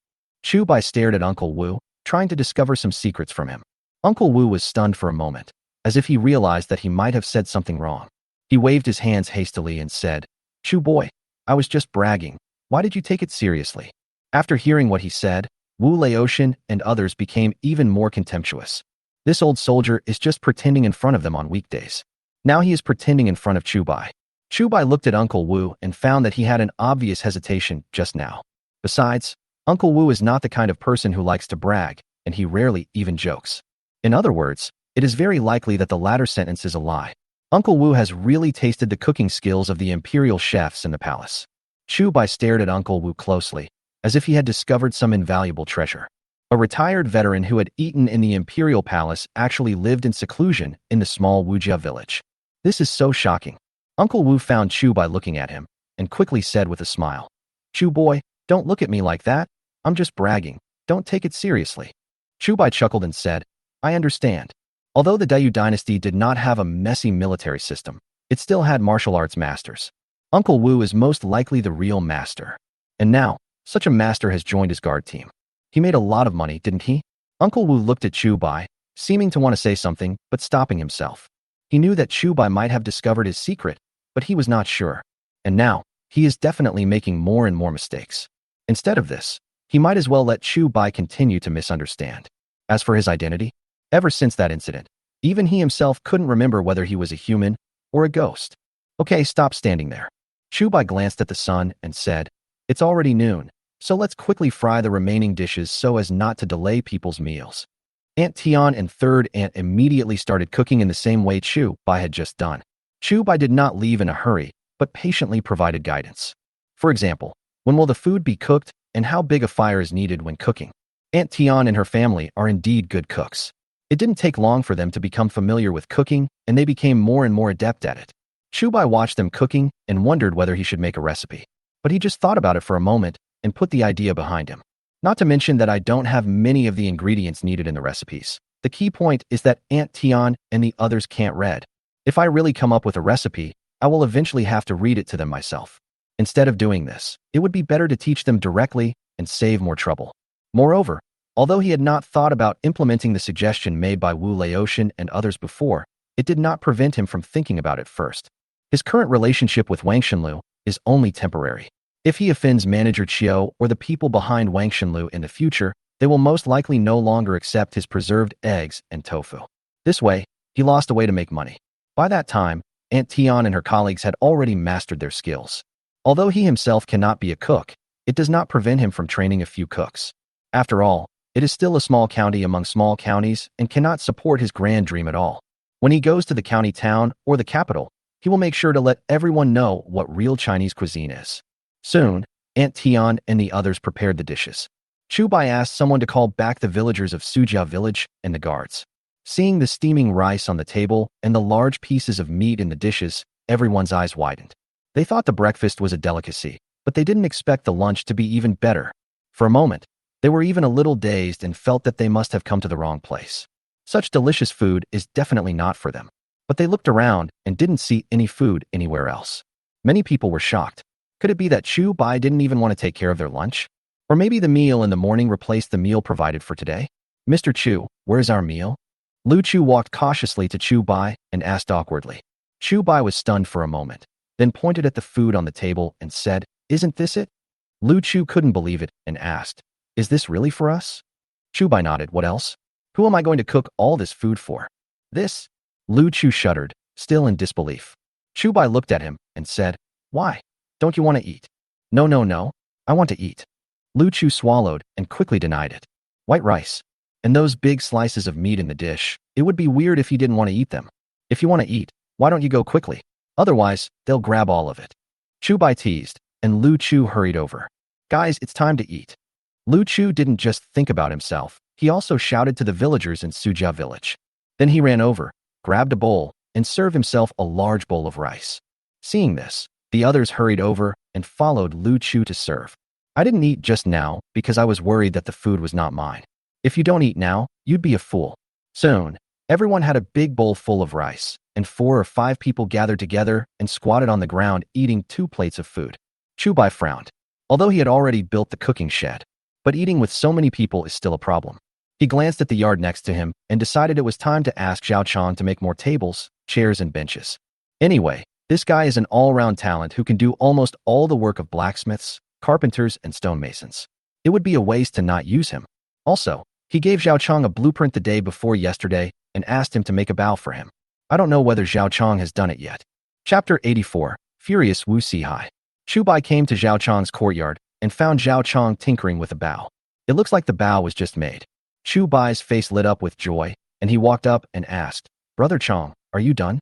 Chu Bai stared at Uncle Wu, trying to discover some secrets from him. Uncle Wu was stunned for a moment, as if he realized that he might have said something wrong. He waved his hands hastily and said, Chu Boy, I was just bragging. Why did you take it seriously? After hearing what he said, Wu Laotian and others became even more contemptuous. This old soldier is just pretending in front of them on weekdays. Now he is pretending in front of Chu Bai. Chu Bai looked at Uncle Wu and found that he had an obvious hesitation just now. Besides, Uncle Wu is not the kind of person who likes to brag, and he rarely even jokes. In other words, it is very likely that the latter sentence is a lie. Uncle Wu has really tasted the cooking skills of the imperial chefs in the palace. Chu Bai stared at Uncle Wu closely, as if he had discovered some invaluable treasure. A retired veteran who had eaten in the imperial palace actually lived in seclusion in the small Wujia village. This is so shocking. Uncle Wu found Chu Bai looking at him, and quickly said with a smile, "Chu boy, don't look at me like that. I'm just bragging. Don't take it seriously." Chu Bai chuckled and said, "I understand." Although the Dayu dynasty did not have a messy military system, it still had martial arts masters. Uncle Wu is most likely the real master. And now, such a master has joined his guard team. He made a lot of money, didn't he? Uncle Wu looked at Chu Bai, seeming to want to say something, but stopping himself. He knew that Chu Bai might have discovered his secret, but he was not sure. And now, he is definitely making more and more mistakes. Instead of this, he might as well let Chu Bai continue to misunderstand. As for his identity, ever since that incident, even he himself couldn't remember whether he was a human or a ghost. Okay, stop standing there. Chu Bai glanced at the sun and said, "It's already noon, so let's quickly fry the remaining dishes so as not to delay people's meals." Aunt Tian and third aunt immediately started cooking in the same way Chu Bai had just done. Chu Bai did not leave in a hurry, but patiently provided guidance. For example, when will the food be cooked and how big a fire is needed when cooking? Aunt Tian and her family are indeed good cooks. It didn't take long for them to become familiar with cooking, and they became more and more adept at it. Chu Bai watched them cooking and wondered whether he should make a recipe. But he just thought about it for a moment and put the idea behind him. Not to mention that I don't have many of the ingredients needed in the recipes. The key point is that Aunt Tian and the others can't read. If I really come up with a recipe, I will eventually have to read it to them myself. Instead of doing this, it would be better to teach them directly and save more trouble. Moreover, although he had not thought about implementing the suggestion made by Wu Laotian and others before, it did not prevent him from thinking about it first. His current relationship with Wang Shenlu is only temporary. If he offends Manager Chiu or the people behind Wang Shenlu in the future, they will most likely no longer accept his preserved eggs and tofu. This way, he lost a way to make money. By that time, Aunt Tian and her colleagues had already mastered their skills. Although he himself cannot be a cook, it does not prevent him from training a few cooks. After all, it is still a small county among small counties and cannot support his grand dream at all. When he goes to the county town or the capital, he will make sure to let everyone know what real Chinese cuisine is. Soon, Aunt Tian and the others prepared the dishes. Chu Bai asked someone to call back the villagers of Sujia village and the guards. Seeing the steaming rice on the table and the large pieces of meat in the dishes, everyone's eyes widened. They thought the breakfast was a delicacy, but they didn't expect the lunch to be even better. For a moment, they were even a little dazed and felt that they must have come to the wrong place. Such delicious food is definitely not for them. But they looked around and didn't see any food anywhere else. Many people were shocked. Could it be that Chu Bai didn't even want to take care of their lunch? Or maybe the meal in the morning replaced the meal provided for today? "Mr. Chu, where's our meal?" Lu Chu walked cautiously to Chu Bai and asked awkwardly. Chu Bai was stunned for a moment, then pointed at the food on the table and said, "Isn't this it?" Lu Chu couldn't believe it and asked, "Is this really for us?" Chu Bai nodded. "What else? Who am I going to cook all this food for?" "This?" Lu Chu shuddered, still in disbelief. Chu Bai looked at him and said, "Why? Don't you want to eat?" No, I want to eat." Lu Chu swallowed and quickly denied it. White rice. And those big slices of meat in the dish, it would be weird if he didn't want to eat them. If you want to eat, why don't you go quickly? Otherwise, they'll grab all of it. Chu Bai teased, and Lu Chu hurried over. "Guys, it's time to eat." Lu Chu didn't just think about himself, he also shouted to the villagers in Sujia village. Then he ran over, grabbed a bowl, and served himself a large bowl of rice. Seeing this, the others hurried over and followed Lu Chu to serve. "I didn't eat just now because I was worried that the food was not mine. If you don't eat now, you'd be a fool." Soon, everyone had a big bowl full of rice, and 4 or 5 people gathered together and squatted on the ground eating 2 plates of food. Chu Bai frowned. Although he had already built the cooking shed, but eating with so many people is still a problem. He glanced at the yard next to him and decided it was time to ask Zhao Chang to make more tables, chairs, and benches. Anyway, this guy is an all-around talent who can do almost all the work of blacksmiths, carpenters, and stonemasons. It would be a waste to not use him. Also, He gave Zhao Chong a blueprint the day before yesterday and asked him to make a bow for him. I don't know whether Zhao Chong has done it yet. Chapter 84. Furious Wu Sihai. Chu Bai came to Zhao Chong's courtyard and found Zhao Chong tinkering with a bow. It looks like the bow was just made. Chu Bai's face lit up with joy, and he walked up and asked, "Brother Chong, are you done?"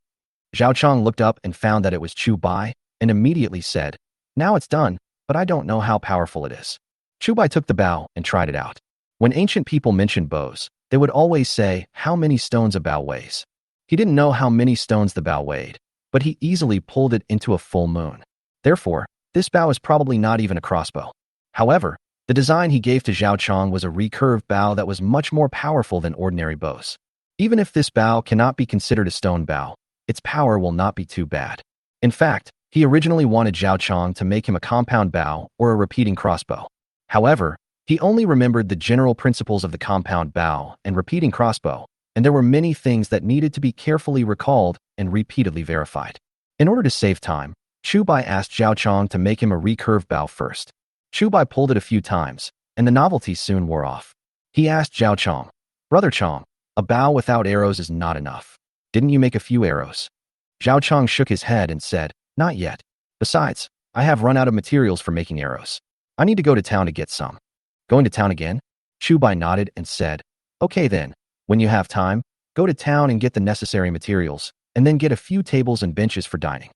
Zhao Chong looked up and found that it was Chu Bai, and immediately said, "Now it's done, but I don't know how powerful it is." Chu Bai took the bow and tried it out. When ancient people mentioned bows, they would always say how many stones a bow weighs. He didn't know how many stones the bow weighed, but he easily pulled it into a full moon. Therefore, this bow is probably not even a crossbow. However, the design he gave to Zhao Chong was a recurved bow that was much more powerful than ordinary bows. Even if this bow cannot be considered a stone bow, its power will not be too bad. In fact, he originally wanted Zhao Chong to make him a compound bow or a repeating crossbow. However, he only remembered the general principles of the compound bow and repeating crossbow, and there were many things that needed to be carefully recalled and repeatedly verified. In order to save time, Chu Bai asked Zhao Chong to make him a recurved bow first. Chu Bai pulled it a few times, and the novelty soon wore off. He asked Zhao Chong, "Brother Chong, a bow without arrows is not enough. Didn't you make a few arrows?" Zhao Chong shook his head and said, "Not yet. Besides, I have run out of materials for making arrows. I need to go to town to get some." "Going to town again?" Chu Bai nodded and said, "Okay then, when you have time, go to town and get the necessary materials, and then get a few tables and benches for dining."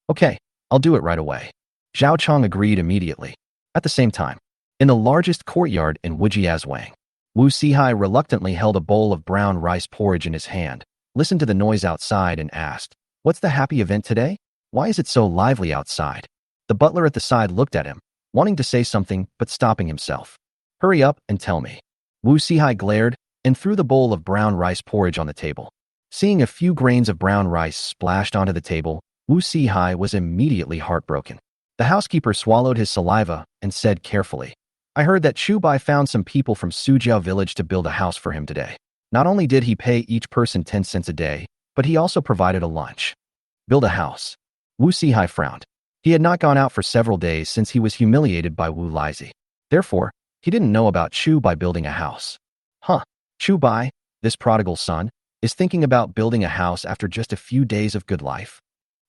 "Okay, I'll do it right away." Zhao Chong agreed immediately. At the same time, in the largest courtyard in Wujiazwang, Wu Sihai reluctantly held a bowl of brown rice porridge in his hand, listened to the noise outside and asked, "What's the happy event today? Why is it so lively outside?" The butler at the side looked at him, wanting to say something but stopping himself. "Hurry up and tell me." Wu Sihai glared and threw the bowl of brown rice porridge on the table. Seeing a few grains of brown rice splashed onto the table, Wu Sihai was immediately heartbroken. The housekeeper swallowed his saliva and said carefully, "I heard that Chu Bai found some people from Sujiao village to build a house for him today. Not only did he pay each person 10 cents a day, but he also provided a lunch." Build a house. Wu Sihai frowned. He had not gone out for several days since he was humiliated by Wu Lizi. Therefore, he didn't know about Chu Bai building a house. Chu Bai, this prodigal son, is thinking about building a house after just a few days of good life.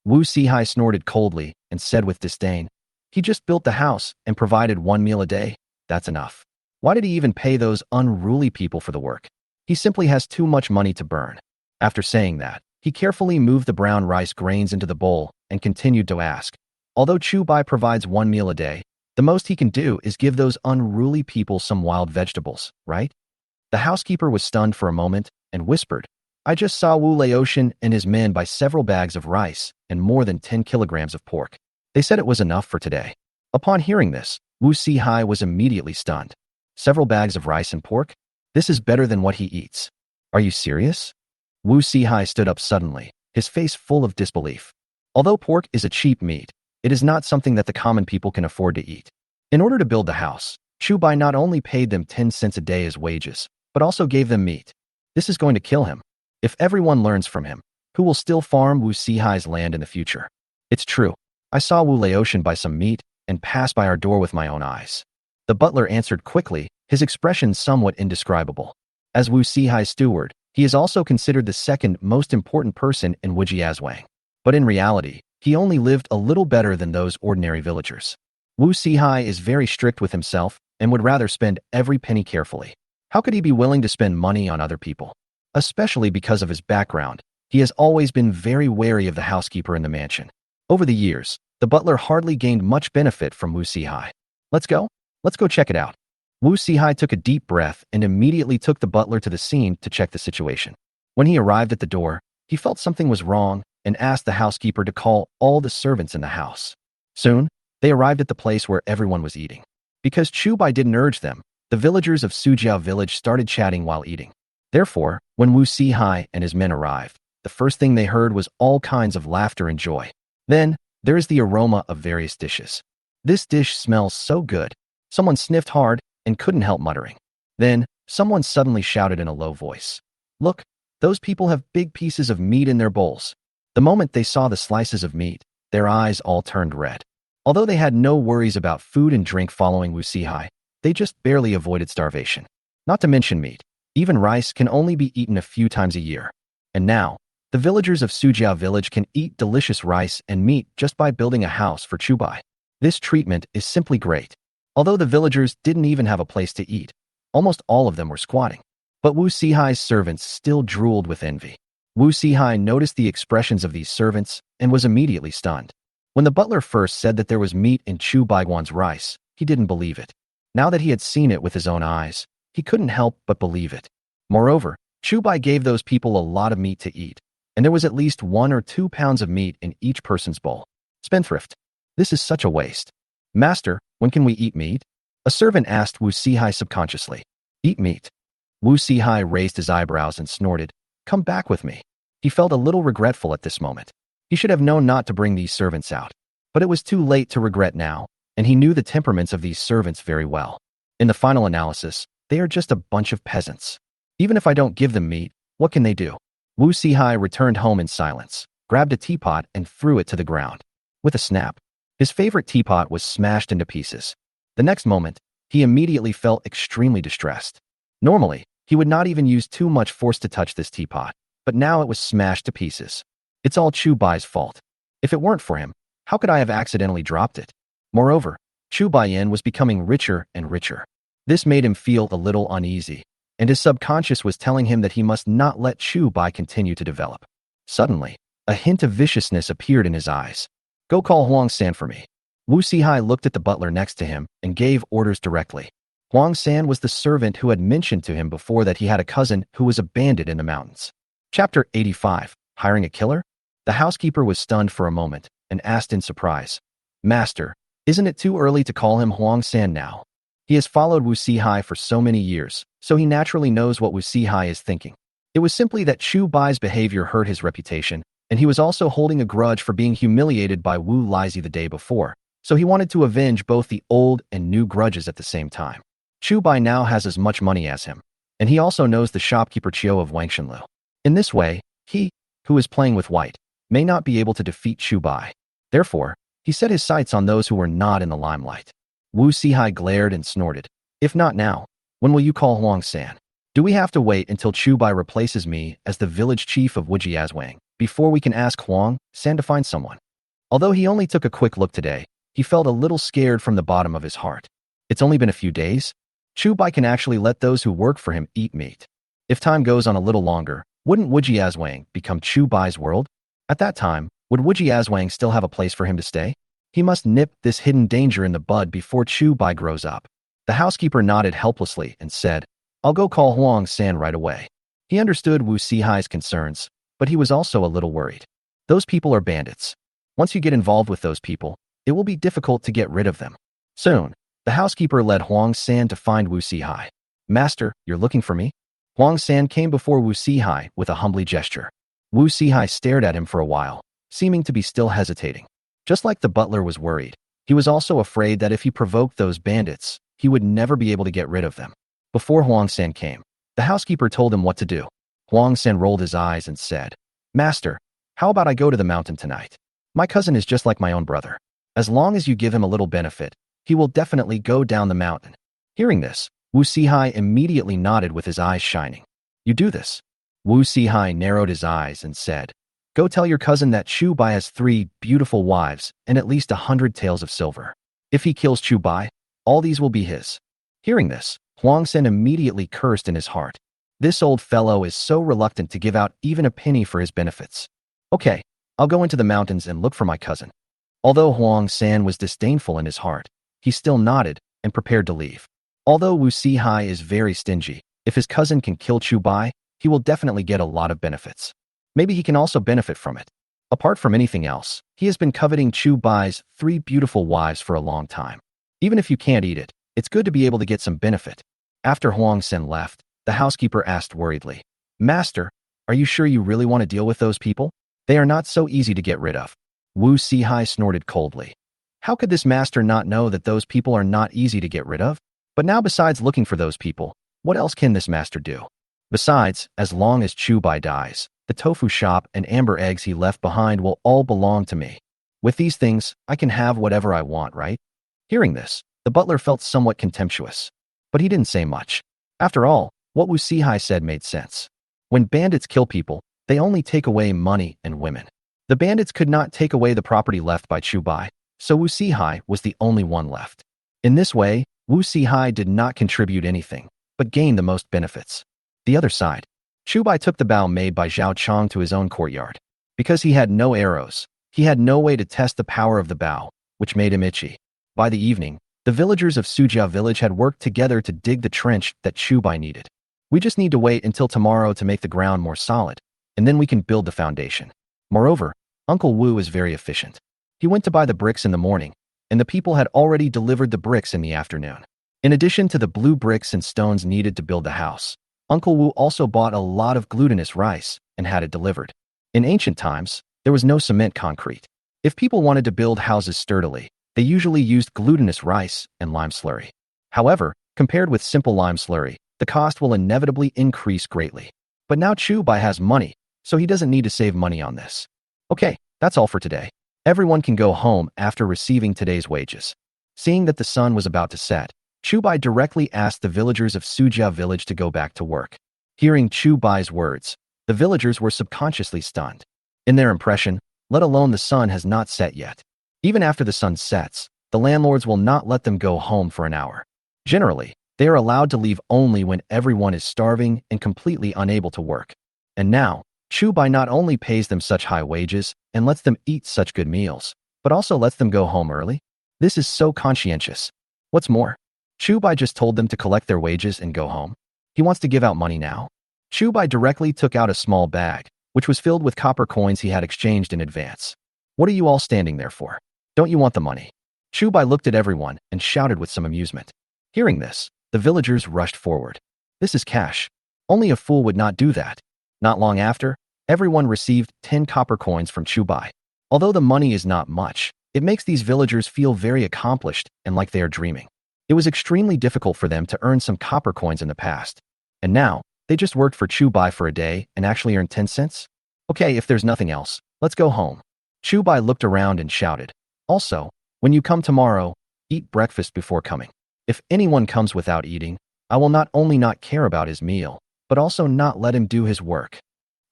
Wu Sihai snorted coldly and said with disdain, "He just built the house and provided 1 meal a day. That's enough. Why did he even pay those unruly people for the work? He simply has too much money to burn." After saying that, he carefully moved the brown rice grains into the bowl and continued to ask, "Although Chu Bai provides 1 meal a day, the most he can do is give those unruly people some wild vegetables, right?" The housekeeper was stunned for a moment and whispered, "I just saw Wu Laotian and his men buy several bags of rice and more than 10 kilograms of pork. They said it was enough for today." Upon hearing this, Wu Sihai was immediately stunned. "Several bags of rice and pork? This is better than what he eats. Are you serious?" Wu Sihai stood up suddenly, his face full of disbelief. Although pork is a cheap meat, it is not something that the common people can afford to eat. In order to build the house, Chu Bai not only paid them 10 cents a day as wages, but also gave them meat. This is going to kill him. If everyone learns from him, who will still farm Wu Sihai's land in the future? It's true. I saw Wu Laotian buy some meat and pass by our door with my own eyes. The butler answered quickly, his expression somewhat indescribable. As Wu Sihai's steward, he is also considered the second most important person in Wujiazwang. But in reality, he only lived a little better than those ordinary villagers. Wu Sihai is very strict with himself and would rather spend every penny carefully. How could he be willing to spend money on other people? Especially because of his background, he has always been very wary of the housekeeper in the mansion. Over the years, the butler hardly gained much benefit from Wu Sihai. Let's go check it out." Wu Sihai took a deep breath and immediately took the butler to the scene to check the situation. When he arrived at the door, he felt something was wrong and asked the housekeeper to call all the servants in the house. Soon, they arrived at the place where everyone was eating. Because Chu Bai didn't urge them, the villagers of Sujiao village started chatting while eating. Therefore, when Wu Sihai and his men arrived, the first thing they heard was all kinds of laughter and joy. Then, there is the aroma of various dishes. "This dish smells so good." Someone sniffed hard and couldn't help muttering. Then, someone suddenly shouted in a low voice, "Look, those people have big pieces of meat in their bowls." The moment they saw the slices of meat, their eyes all turned red. Although they had no worries about food and drink following Wu Sihai, they just barely avoided starvation. Not to mention meat. Even rice can only be eaten a few times a year. And now, the villagers of Sujiao village can eat delicious rice and meat just by building a house for Chu Bai. This treatment is simply great. Although the villagers didn't even have a place to eat, almost all of them were squatting. But Wu Sihai's servants still drooled with envy. Wu Sihai noticed the expressions of these servants and was immediately stunned. When the butler first said that there was meat in Chu Baiguan's rice, he didn't believe it. Now that he had seen it with his own eyes, he couldn't help but believe it. Moreover, Chu Bai gave those people a lot of meat to eat, and there was at least 1 or 2 pounds of meat in each person's bowl. Spendthrift. This is such a waste. Master, when can we eat meat? A servant asked Wu Sihai subconsciously. Eat meat. Wu Sihai raised his eyebrows and snorted. Come back with me. He felt a little regretful at this moment. He should have known not to bring these servants out. But it was too late to regret now, and he knew the temperaments of these servants very well. In the final analysis, they are just a bunch of peasants. Even if I don't give them meat, what can they do? Wu Sihai returned home in silence, grabbed a teapot and threw it to the ground. With a snap, his favorite teapot was smashed into pieces. The next moment, he immediately felt extremely distressed. Normally, he would not even use too much force to touch this teapot, but now it was smashed to pieces. It's all Chu Bai's fault. If it weren't for him, how could I have accidentally dropped it? Moreover, Chu Baiyan was becoming richer and richer. This made him feel a little uneasy, and his subconscious was telling him that he must not let Chu Bai continue to develop. Suddenly, a hint of viciousness appeared in his eyes. Go call Huang San for me. Wu Sihai looked at the butler next to him and gave orders directly. Huang San was the servant who had mentioned to him before that he had a cousin who was a bandit in the mountains. Chapter 85. Hiring a killer? The housekeeper was stunned for a moment and asked in surprise, Master, isn't it too early to call him Huang San now? He has followed Wu Sihai for so many years, so he naturally knows what Wu Sihai is thinking. It was simply that Chu Bai's behavior hurt his reputation, and he was also holding a grudge for being humiliated by Wu Lizhi the day before, so he wanted to avenge both the old and new grudges at the same time. Chu Bai now has as much money as him, and he also knows the shopkeeper Chiu of Wangshenlu. In this way, he, who is playing with white, may not be able to defeat Chu Bai. Therefore, he set his sights on those who were not in the limelight. Wu Sihai glared and snorted. If not now, when will you call Huang San? Do we have to wait until Chu Bai replaces me as the village chief of Wujiazwang before we can ask Huang San to find someone? Although he only took a quick look today, he felt a little scared from the bottom of his heart. It's only been a few days. Chu Bai can actually let those who work for him eat meat. If time goes on a little longer, wouldn't Wujiazwang become Chu Bai's world? At that time, would Wujiazwang still have a place for him to stay? He must nip this hidden danger in the bud before Chu Bai grows up. The housekeeper nodded helplessly and said, I'll go call Huang San right away. He understood Wu Sihai's concerns, but he was also a little worried. Those people are bandits. Once you get involved with those people, it will be difficult to get rid of them. Soon, the housekeeper led Huang San to find Wu Sihai. Master, you're looking for me? Huang San came before Wu Sihai with a humbly gesture. Wu Sihai stared at him for a while, seeming to be still hesitating. Just like the butler was worried, he was also afraid that if he provoked those bandits, he would never be able to get rid of them. Before Huang San came, the housekeeper told him what to do. Huang San rolled his eyes and said, Master, how about I go to the mountain tonight? My cousin is just like my own brother. As long as you give him a little benefit, he will definitely go down the mountain. Hearing this, Wu Sihai immediately nodded with his eyes shining. You do this. Wu Sihai narrowed his eyes and said, Go tell your cousin that Chu Bai has 3 beautiful wives and at least 100 taels of silver. If he kills Chu Bai, all these will be his. Hearing this, Huang San immediately cursed in his heart. This old fellow is so reluctant to give out even a penny for his benefits. Okay, I'll go into the mountains and look for my cousin. Although Huang San was disdainful in his heart, he still nodded and prepared to leave. Although Wu Sihai is very stingy, if his cousin can kill Chu Bai, he will definitely get a lot of benefits. Maybe he can also benefit from it. Apart from anything else, he has been coveting Chu Bai's 3 beautiful wives for a long time. Even if you can't eat it, it's good to be able to get some benefit. After Huang San left, the housekeeper asked worriedly, Master, are you sure you really want to deal with those people? They are not so easy to get rid of. Wu Sihai snorted coldly. How could this master not know that those people are not easy to get rid of? But now besides looking for those people, what else can this master do? Besides, as long as Chu Bai dies, the tofu shop and amber eggs he left behind will all belong to me. With these things, I can have whatever I want, right? Hearing this, the butler felt somewhat contemptuous. But he didn't say much. After all, What Wu Sihai said made sense. When bandits kill people, they only take away money and women. The bandits could not take away the property left by Chu Bai, so Wu Sihai was the only one left. In this way, Wu Sihai did not contribute anything, but gained the most benefits. The other side. Chu Bai took the bow made by Zhao Chong to his own courtyard. Because he had no arrows, he had no way to test the power of the bow, which made him itchy. By the evening, the villagers of Sujia village had worked together to dig the trench that Chu Bai needed. We just need to wait until tomorrow to make the ground more solid, and then we can build the foundation. Moreover, Uncle Wu is very efficient. He went to buy the bricks in the morning, and the people had already delivered the bricks in the afternoon. In addition to the blue bricks and stones needed to build the house, Uncle Wu also bought a lot of glutinous rice and had it delivered. In ancient times, there was no cement concrete. If people wanted to build houses sturdily, they usually used glutinous rice and lime slurry. However, compared with simple lime slurry, the cost will inevitably increase greatly. But now Chu Bai has money, so he doesn't need to save money on this. Okay, that's all for today. Everyone can go home after receiving today's wages. Seeing that the sun was about to set, Chu Bai directly asked the villagers of Sujia village to go back to work. Hearing Chu Bai's words, the villagers were subconsciously stunned. In their impression, let alone the sun has not set yet. Even after the sun sets, the landlords will not let them go home for an hour. Generally, they are allowed to leave only when everyone is starving and completely unable to work. And now, Chu Bai not only pays them such high wages and lets them eat such good meals, but also lets them go home early. This is so conscientious. What's more, Chu Bai just told them to collect their wages and go home. He wants to give out money now. Chu Bai directly took out a small bag, which was filled with copper coins he had exchanged in advance. What are you all standing there for? Don't you want the money? Chu Bai looked at everyone and shouted with some amusement. Hearing this, the villagers rushed forward. This is cash. Only a fool would not do that. Not long after, everyone received 10 copper coins from Chu Bai. Although the money is not much, it makes these villagers feel very accomplished and like they are dreaming. It was extremely difficult for them to earn some copper coins in the past. And now, they just worked for Chu Bai for a day and actually earned 10 cents? Okay, if there's nothing else, let's go home. Chu Bai looked around and shouted. Also, when you come tomorrow, eat breakfast before coming. If anyone comes without eating, I will not only not care about his meal, but also not let him do his work.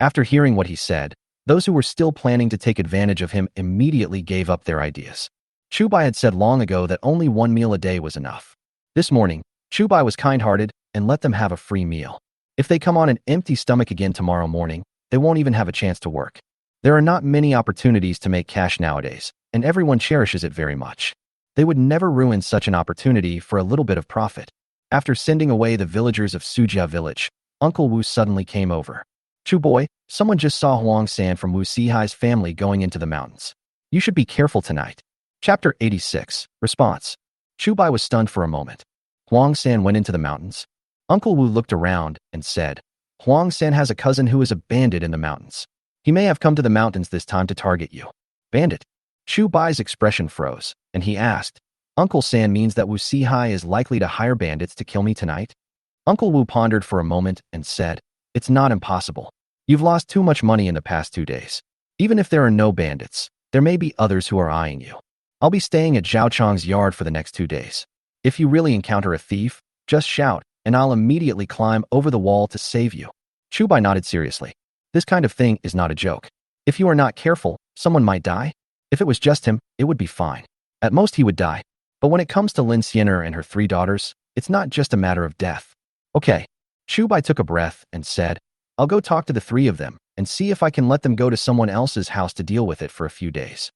After hearing what he said, those who were still planning to take advantage of him immediately gave up their ideas. Chu Bai had said long ago that only one meal a day was enough. This morning, Chu Bai was kind-hearted and let them have a free meal. If they come on an empty stomach again tomorrow morning, they won't even have a chance to work. There are not many opportunities to make cash nowadays, and everyone cherishes it very much. They would never ruin such an opportunity for a little bit of profit. After sending away the villagers of Sujia village, Uncle Wu suddenly came over. Chu Boy, someone just saw Huang San from Wu Sihai's family going into the mountains. You should be careful tonight. Chapter 86. Response. Chu Bai was stunned for a moment. Huang San went into the mountains. Uncle Wu looked around and said, Huang San has a cousin who is a bandit in the mountains. He may have come to the mountains this time to target you. Bandit? Chu Bai's expression froze, and he asked, Uncle San means that Wu Sihai is likely to hire bandits to kill me tonight? Uncle Wu pondered for a moment and said, It's not impossible. You've lost too much money in the past 2 days. Even if there are no bandits, there may be others who are eyeing you. I'll be staying at Zhao Chong's yard for the next 2 days. If you really encounter a thief, just shout, and I'll immediately climb over the wall to save you. Chu Bai nodded seriously. This kind of thing is not a joke. If you are not careful, someone might die. If it was just him, it would be fine. At most he would die. But when it comes to Lin Xiener and her 3 daughters, it's not just a matter of death. Okay. Chu Bai took a breath and said, I'll go talk to the 3 of them and see if I can let them go to someone else's house to deal with it for a few days.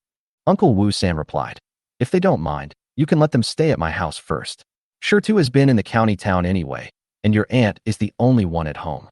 Uncle Wu San replied, If they don't mind, you can let them stay at my house first. Shirtu has been in the county town anyway, and your aunt is the only one at home.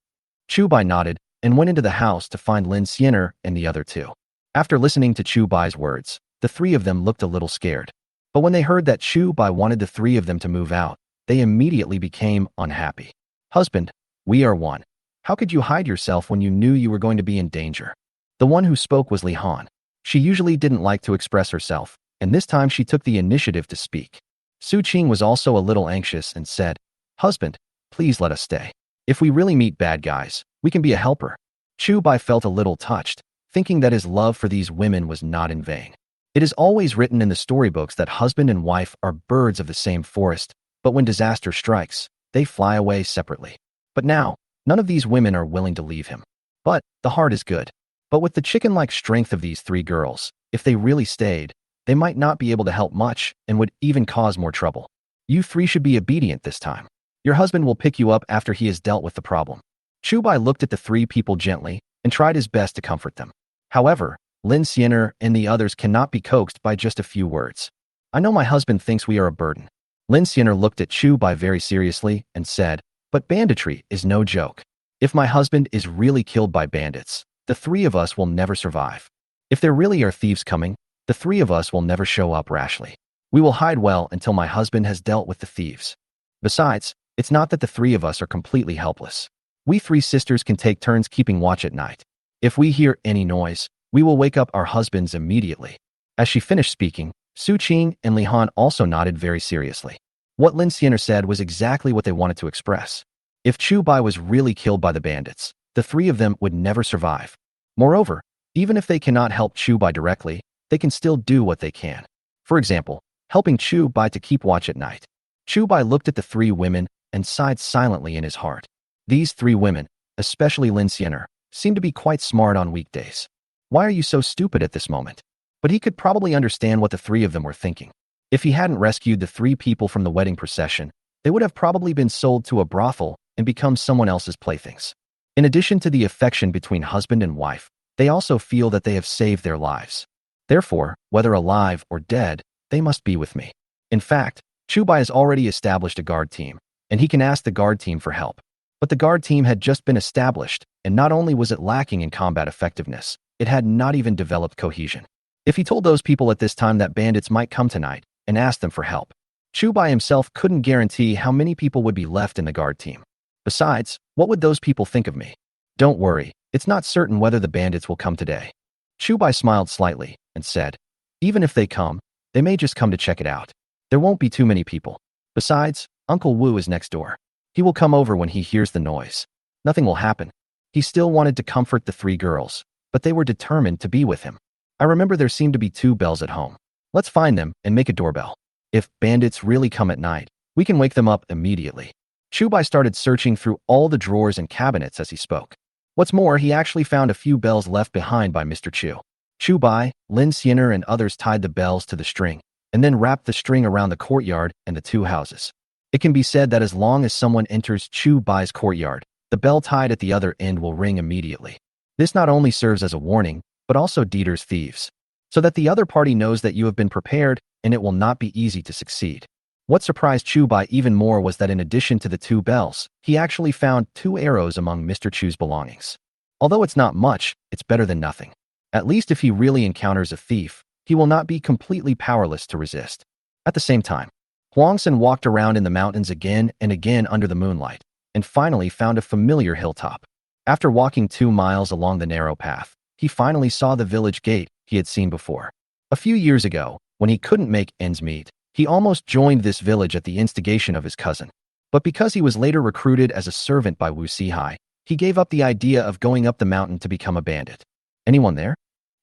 Chu Bai nodded and went into the house to find Lin Xiener and the other 2. After listening to Chu Bai's words, the 3 of them looked a little scared. But when they heard that Chu Bai wanted the 3 of them to move out, they immediately became unhappy. Husband, we are one. How could you hide yourself when you knew you were going to be in danger? The one who spoke was Li Han. She usually didn't like to express herself, and this time she took the initiative to speak. Su Qing was also a little anxious and said, Husband, please let us stay. If we really meet bad guys, we can be a helper. Chu Bai felt a little touched, thinking that his love for these women was not in vain. It is always written in the storybooks that husband and wife are birds of the same forest, but when disaster strikes, they fly away separately. But now, none of these women are willing to leave him. But the heart is good. But with the chicken-like strength of these three girls, if they really stayed, they might not be able to help much and would even cause more trouble. You three should be obedient this time. Your husband will pick you up after he has dealt with the problem. Chu Bai looked at the three people gently and tried his best to comfort them. However, Lin Xiener and the others cannot be coaxed by just a few words. I know my husband thinks we are a burden. Lin Xiener looked at Chu Bai very seriously and said, but banditry is no joke. If my husband is really killed by bandits, the three of us will never survive. If there really are thieves coming, the three of us will never show up rashly. We will hide well until my husband has dealt with the thieves. Besides, it's not that the three of us are completely helpless. We three sisters can take turns keeping watch at night. If we hear any noise, we will wake up our husbands immediately. As she finished speaking, Su Qing and Li Han also nodded very seriously. What Lin Xiener said was exactly what they wanted to express. If Chu Bai was really killed by the bandits, the three of them would never survive. Moreover, even if they cannot help Chu Bai directly, they can still do what they can. For example, helping Chu Bai to keep watch at night. Chu Bai looked at the three women and sighed silently in his heart. These three women, especially Lin Xiener, seemed to be quite smart on weekdays. Why are you so stupid at this moment? But he could probably understand what the three of them were thinking. If he hadn't rescued the three people from the wedding procession, they would have probably been sold to a brothel and become someone else's playthings. In addition to the affection between husband and wife, they also feel that they have saved their lives. Therefore, whether alive or dead, they must be with me. In fact, Chu Bai has already established a guard team, and he can ask the guard team for help. But the guard team had just been established, and not only was it lacking in combat effectiveness, it had not even developed cohesion. If he told those people at this time that bandits might come tonight and asked them for help, Chu Bai himself couldn't guarantee how many people would be left in the guard team. Besides, what would those people think of me? Don't worry, it's not certain whether the bandits will come today. Chu Bai smiled slightly and said, even if they come, they may just come to check it out. There won't be too many people. Besides, Uncle Wu is next door. He will come over when he hears the noise. Nothing will happen. He still wanted to comfort the three girls, but they were determined to be with him. I remember there seemed to be 2 bells at home. Let's find them and make a doorbell. If bandits really come at night, we can wake them up immediately. Chu Bai started searching through all the drawers and cabinets as he spoke. What's more, he actually found a few bells left behind by Mr. Chu. Chu Bai, Lin Xiener and others tied the bells to the string, and then wrapped the string around the courtyard and the 2 houses. It can be said that as long as someone enters Chu Bai's courtyard, the bell tied at the other end will ring immediately. This not only serves as a warning, but also deters thieves, so that the other party knows that you have been prepared and it will not be easy to succeed. What surprised Chu Bai even more was that in addition to the 2 bells, he actually found 2 arrows among Mr. Chu's belongings. Although it's not much, it's better than nothing. At least if he really encounters a thief, he will not be completely powerless to resist. At the same time, Huangsen walked around in the mountains again and again under the moonlight, and finally found a familiar hilltop. After walking 2 miles along the narrow path, he finally saw the village gate he had seen before. A few years ago, when he couldn't make ends meet, he almost joined this village at the instigation of his cousin. But because he was later recruited as a servant by Wu Sihai, he gave up the idea of going up the mountain to become a bandit. Anyone there?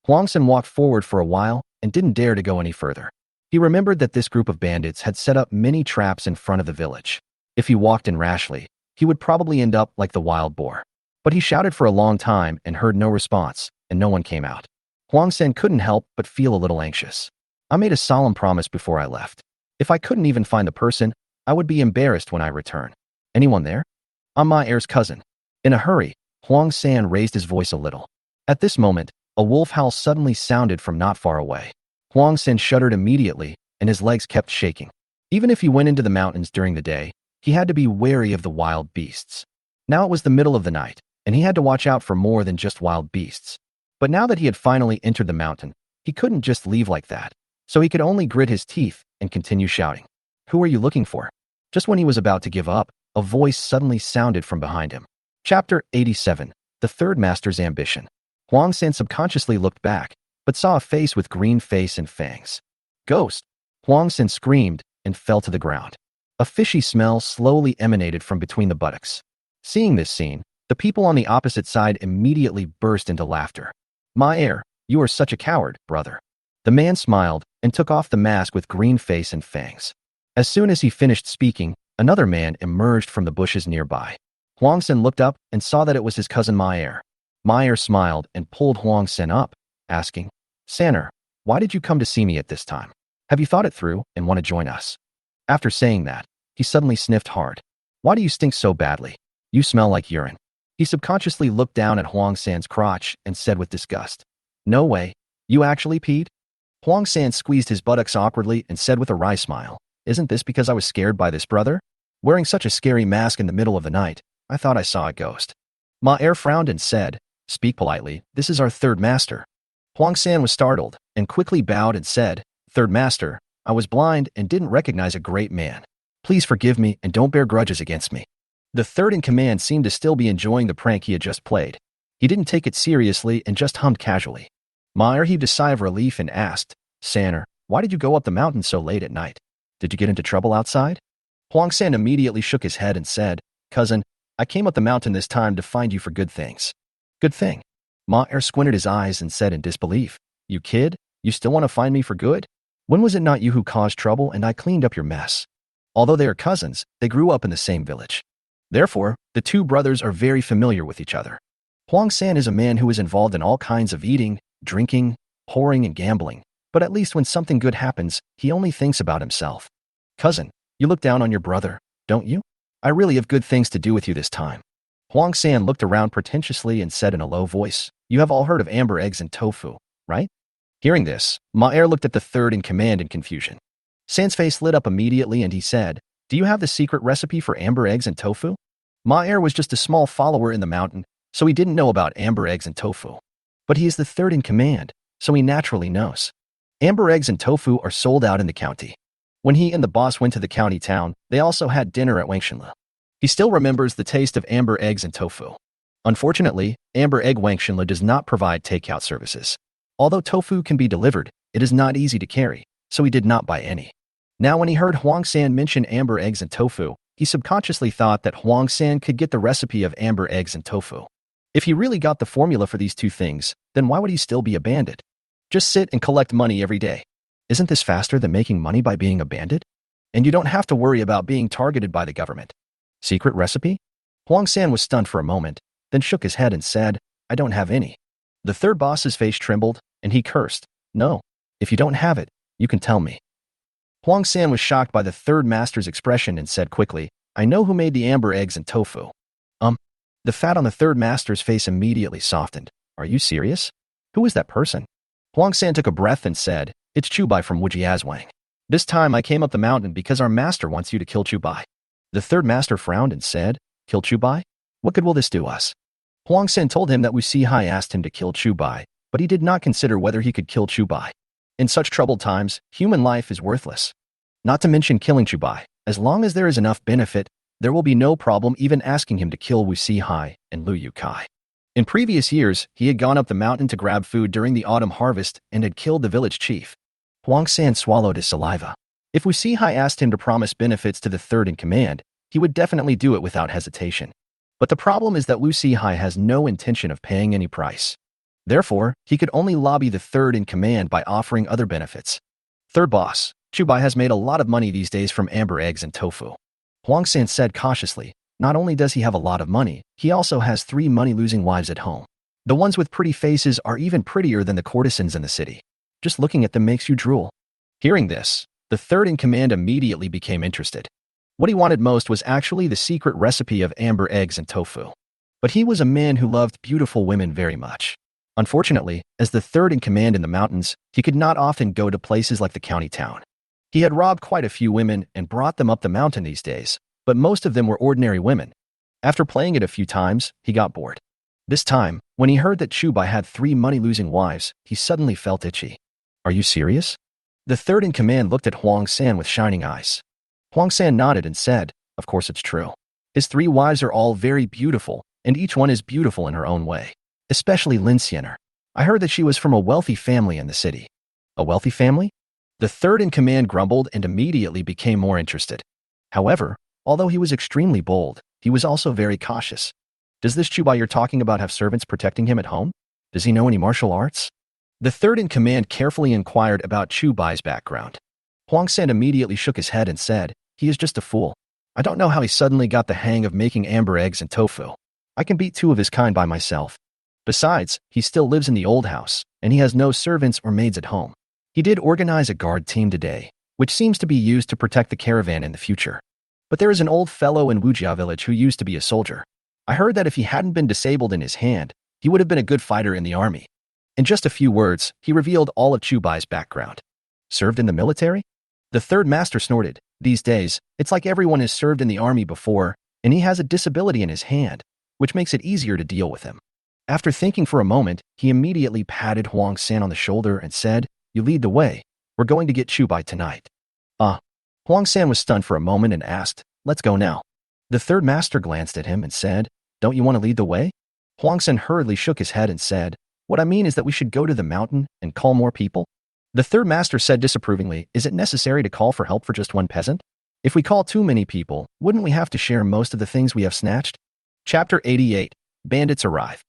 Huangsen walked forward for a while and didn't dare to go any further. He remembered that this group of bandits had set up many traps in front of the village. If he walked in rashly, he would probably end up like the wild boar. But he shouted for a long time and heard no response, and no one came out. Huangsen couldn't help but feel a little anxious. I made a solemn promise before I left. If I couldn't even find the person, I would be embarrassed when I return. Anyone there? I'm my heir's cousin. In a hurry, Huangsan raised his voice a little. At this moment, a wolf howl suddenly sounded from not far away. Huangsen shuddered immediately, and his legs kept shaking. Even if he went into the mountains during the day, he had to be wary of the wild beasts. Now it was the middle of the night, and he had to watch out for more than just wild beasts. But now that he had finally entered the mountain, he couldn't just leave like that. So he could only grit his teeth and continue shouting. Who are you looking for? Just when he was about to give up, a voice suddenly sounded from behind him. Chapter 87. The Third Master's Ambition. Huangsan subconsciously looked back, but saw a face with green face and fangs. Ghost! Huangsan screamed and fell to the ground. A fishy smell slowly emanated from between the buttocks. Seeing this scene, the people on the opposite side immediately burst into laughter. My heir, you are such a coward, brother. The man smiled and took off the mask with green face and fangs. As soon as he finished speaking, another man emerged from the bushes nearby. Huang Sen looked up and saw that it was his cousin Ma Er. Ma Er smiled and pulled Huang Sen up, asking, Sanner, why did you come to see me at this time? Have you thought it through and want to join us? After saying that, he suddenly sniffed hard. Why do you stink so badly? You smell like urine. He subconsciously looked down at Huang San's crotch and said with disgust, No way, you actually peed? Huang San squeezed his buttocks awkwardly and said with a wry smile, Isn't this because I was scared by this brother? Wearing such a scary mask in the middle of the night, I thought I saw a ghost. Ma Er frowned and said, Speak politely, this is our third master. Huang San was startled and quickly bowed and said, Third master, I was blind and didn't recognize a great man. Please forgive me and don't bear grudges against me. The third in command seemed to still be enjoying the prank he had just played. He didn't take it seriously and just hummed casually. Ma Er heaved a sigh of relief and asked, Sanner, why did you go up the mountain so late at night? Did you get into trouble outside? Huang San immediately shook his head and said, Cousin, I came up the mountain this time to find you for good things. Good thing. Ma Er squinted his eyes and said in disbelief, You kid, you still want to find me for good? When was it not you who caused trouble and I cleaned up your mess? Although they are cousins, they grew up in the same village. Therefore, the two brothers are very familiar with each other. Huang San is a man who is involved in all kinds of eating, drinking, whoring, and gambling, but at least when something good happens, he only thinks about himself. Cousin, you look down on your brother, don't you? I really have good things to do with you this time. Huang San looked around pretentiously and said in a low voice, You have all heard of amber eggs and tofu, right? Hearing this, Ma Er looked at the third in command in confusion. San's face lit up immediately and he said, Do you have the secret recipe for amber eggs and tofu? Ma Er was just a small follower in the mountain, so he didn't know about amber eggs and tofu. But he is the third in command, so he naturally knows. Amber eggs and tofu are sold out in the county. When he and the boss went to the county town, they also had dinner at Wangshenle. He still remembers the taste of amber eggs and tofu. Unfortunately, Amber Egg Wangshenle does not provide takeout services. Although tofu can be delivered, it is not easy to carry, so he did not buy any. Now when he heard Huang San mention amber eggs and tofu, he subconsciously thought that Huang San could get the recipe of amber eggs and tofu. If he really got the formula for these two things, then why would he still be a bandit? Just sit and collect money every day. Isn't this faster than making money by being a bandit? And you don't have to worry about being targeted by the government. Secret recipe? Huang San was stunned for a moment, then shook his head and said, I don't have any. The third boss's face trembled, and he cursed, No, if you don't have it, you can tell me. Huang San was shocked by the third master's expression and said quickly, I know who made the amber eggs and tofu. The fat on the third master's face immediately softened. Are you serious? Who is that person? Huang San took a breath and said, It's Chu Bai from Wujiazwang. This time I came up the mountain because our master wants you to kill Chu Bai. The third master frowned and said, Kill Chu Bai? What good will this do us? Huang San told him that Wu Sihai asked him to kill Chu Bai, but he did not consider whether he could kill Chu Bai. In such troubled times, human life is worthless. Not to mention killing Chu Bai. As long as there is enough benefit, there will be no problem even asking him to kill Wu Sihai and Lu Yukai. In previous years, he had gone up the mountain to grab food during the autumn harvest and had killed the village chief. Huang San swallowed his saliva. If Wu Sihai asked him to promise benefits to the third in command, he would definitely do it without hesitation. But the problem is that Wu Sihai has no intention of paying any price. Therefore, he could only lobby the third in command by offering other benefits. Third boss, Chu Bai has made a lot of money these days from amber eggs and tofu. Huang San said cautiously, Not only does he have a lot of money, he also has 3 money-losing wives at home. The ones with pretty faces are even prettier than the courtesans in the city. Just looking at them makes you drool. Hearing this, the third in command immediately became interested. What he wanted most was actually the secret recipe of amber eggs and tofu. But he was a man who loved beautiful women very much. Unfortunately, as the third in command in the mountains, he could not often go to places like the county town. He had robbed quite a few women and brought them up the mountain these days, but most of them were ordinary women. After playing it a few times, he got bored. This time, when he heard that Chu Bai had 3 money-losing wives, he suddenly felt itchy. Are you serious? The third in command looked at Huang San with shining eyes. Huang San nodded and said, Of course it's true. His 3 wives are all very beautiful, and each one is beautiful in her own way. Especially Lin Xiener. I heard that she was from a wealthy family in the city. A wealthy family? The third in command grumbled and immediately became more interested. However, although he was extremely bold, he was also very cautious. Does this Chu Bai you're talking about have servants protecting him at home? Does he know any martial arts? The third in command carefully inquired about Chu Bai's background. Huang San immediately shook his head and said, He is just a fool. I don't know how he suddenly got the hang of making amber eggs and tofu. I can beat two of his kind by myself. Besides, he still lives in the old house, and he has no servants or maids at home. He did organize a guard team today, which seems to be used to protect the caravan in the future. But there is an old fellow in Wujia village who used to be a soldier. I heard that if he hadn't been disabled in his hand, he would have been a good fighter in the army. In just a few words, he revealed all of Chu Bai's background. Served in the military? The third master snorted. These days, it's like everyone has served in the army before, and he has a disability in his hand, which makes it easier to deal with him. After thinking for a moment, he immediately patted Huang San on the shoulder and said, "You lead the way. We're going to get Chu Bai tonight." Huang San was stunned for a moment and asked, "Let's go now." The third master glanced at him and said, "Don't you want to lead the way?" Huang San hurriedly shook his head and said, "What I mean is that we should go to the mountain and call more people." The third master said disapprovingly, "Is it necessary to call for help for just one peasant? If we call too many people, wouldn't we have to share most of the things we have snatched?" Chapter 88. Bandits Arrive.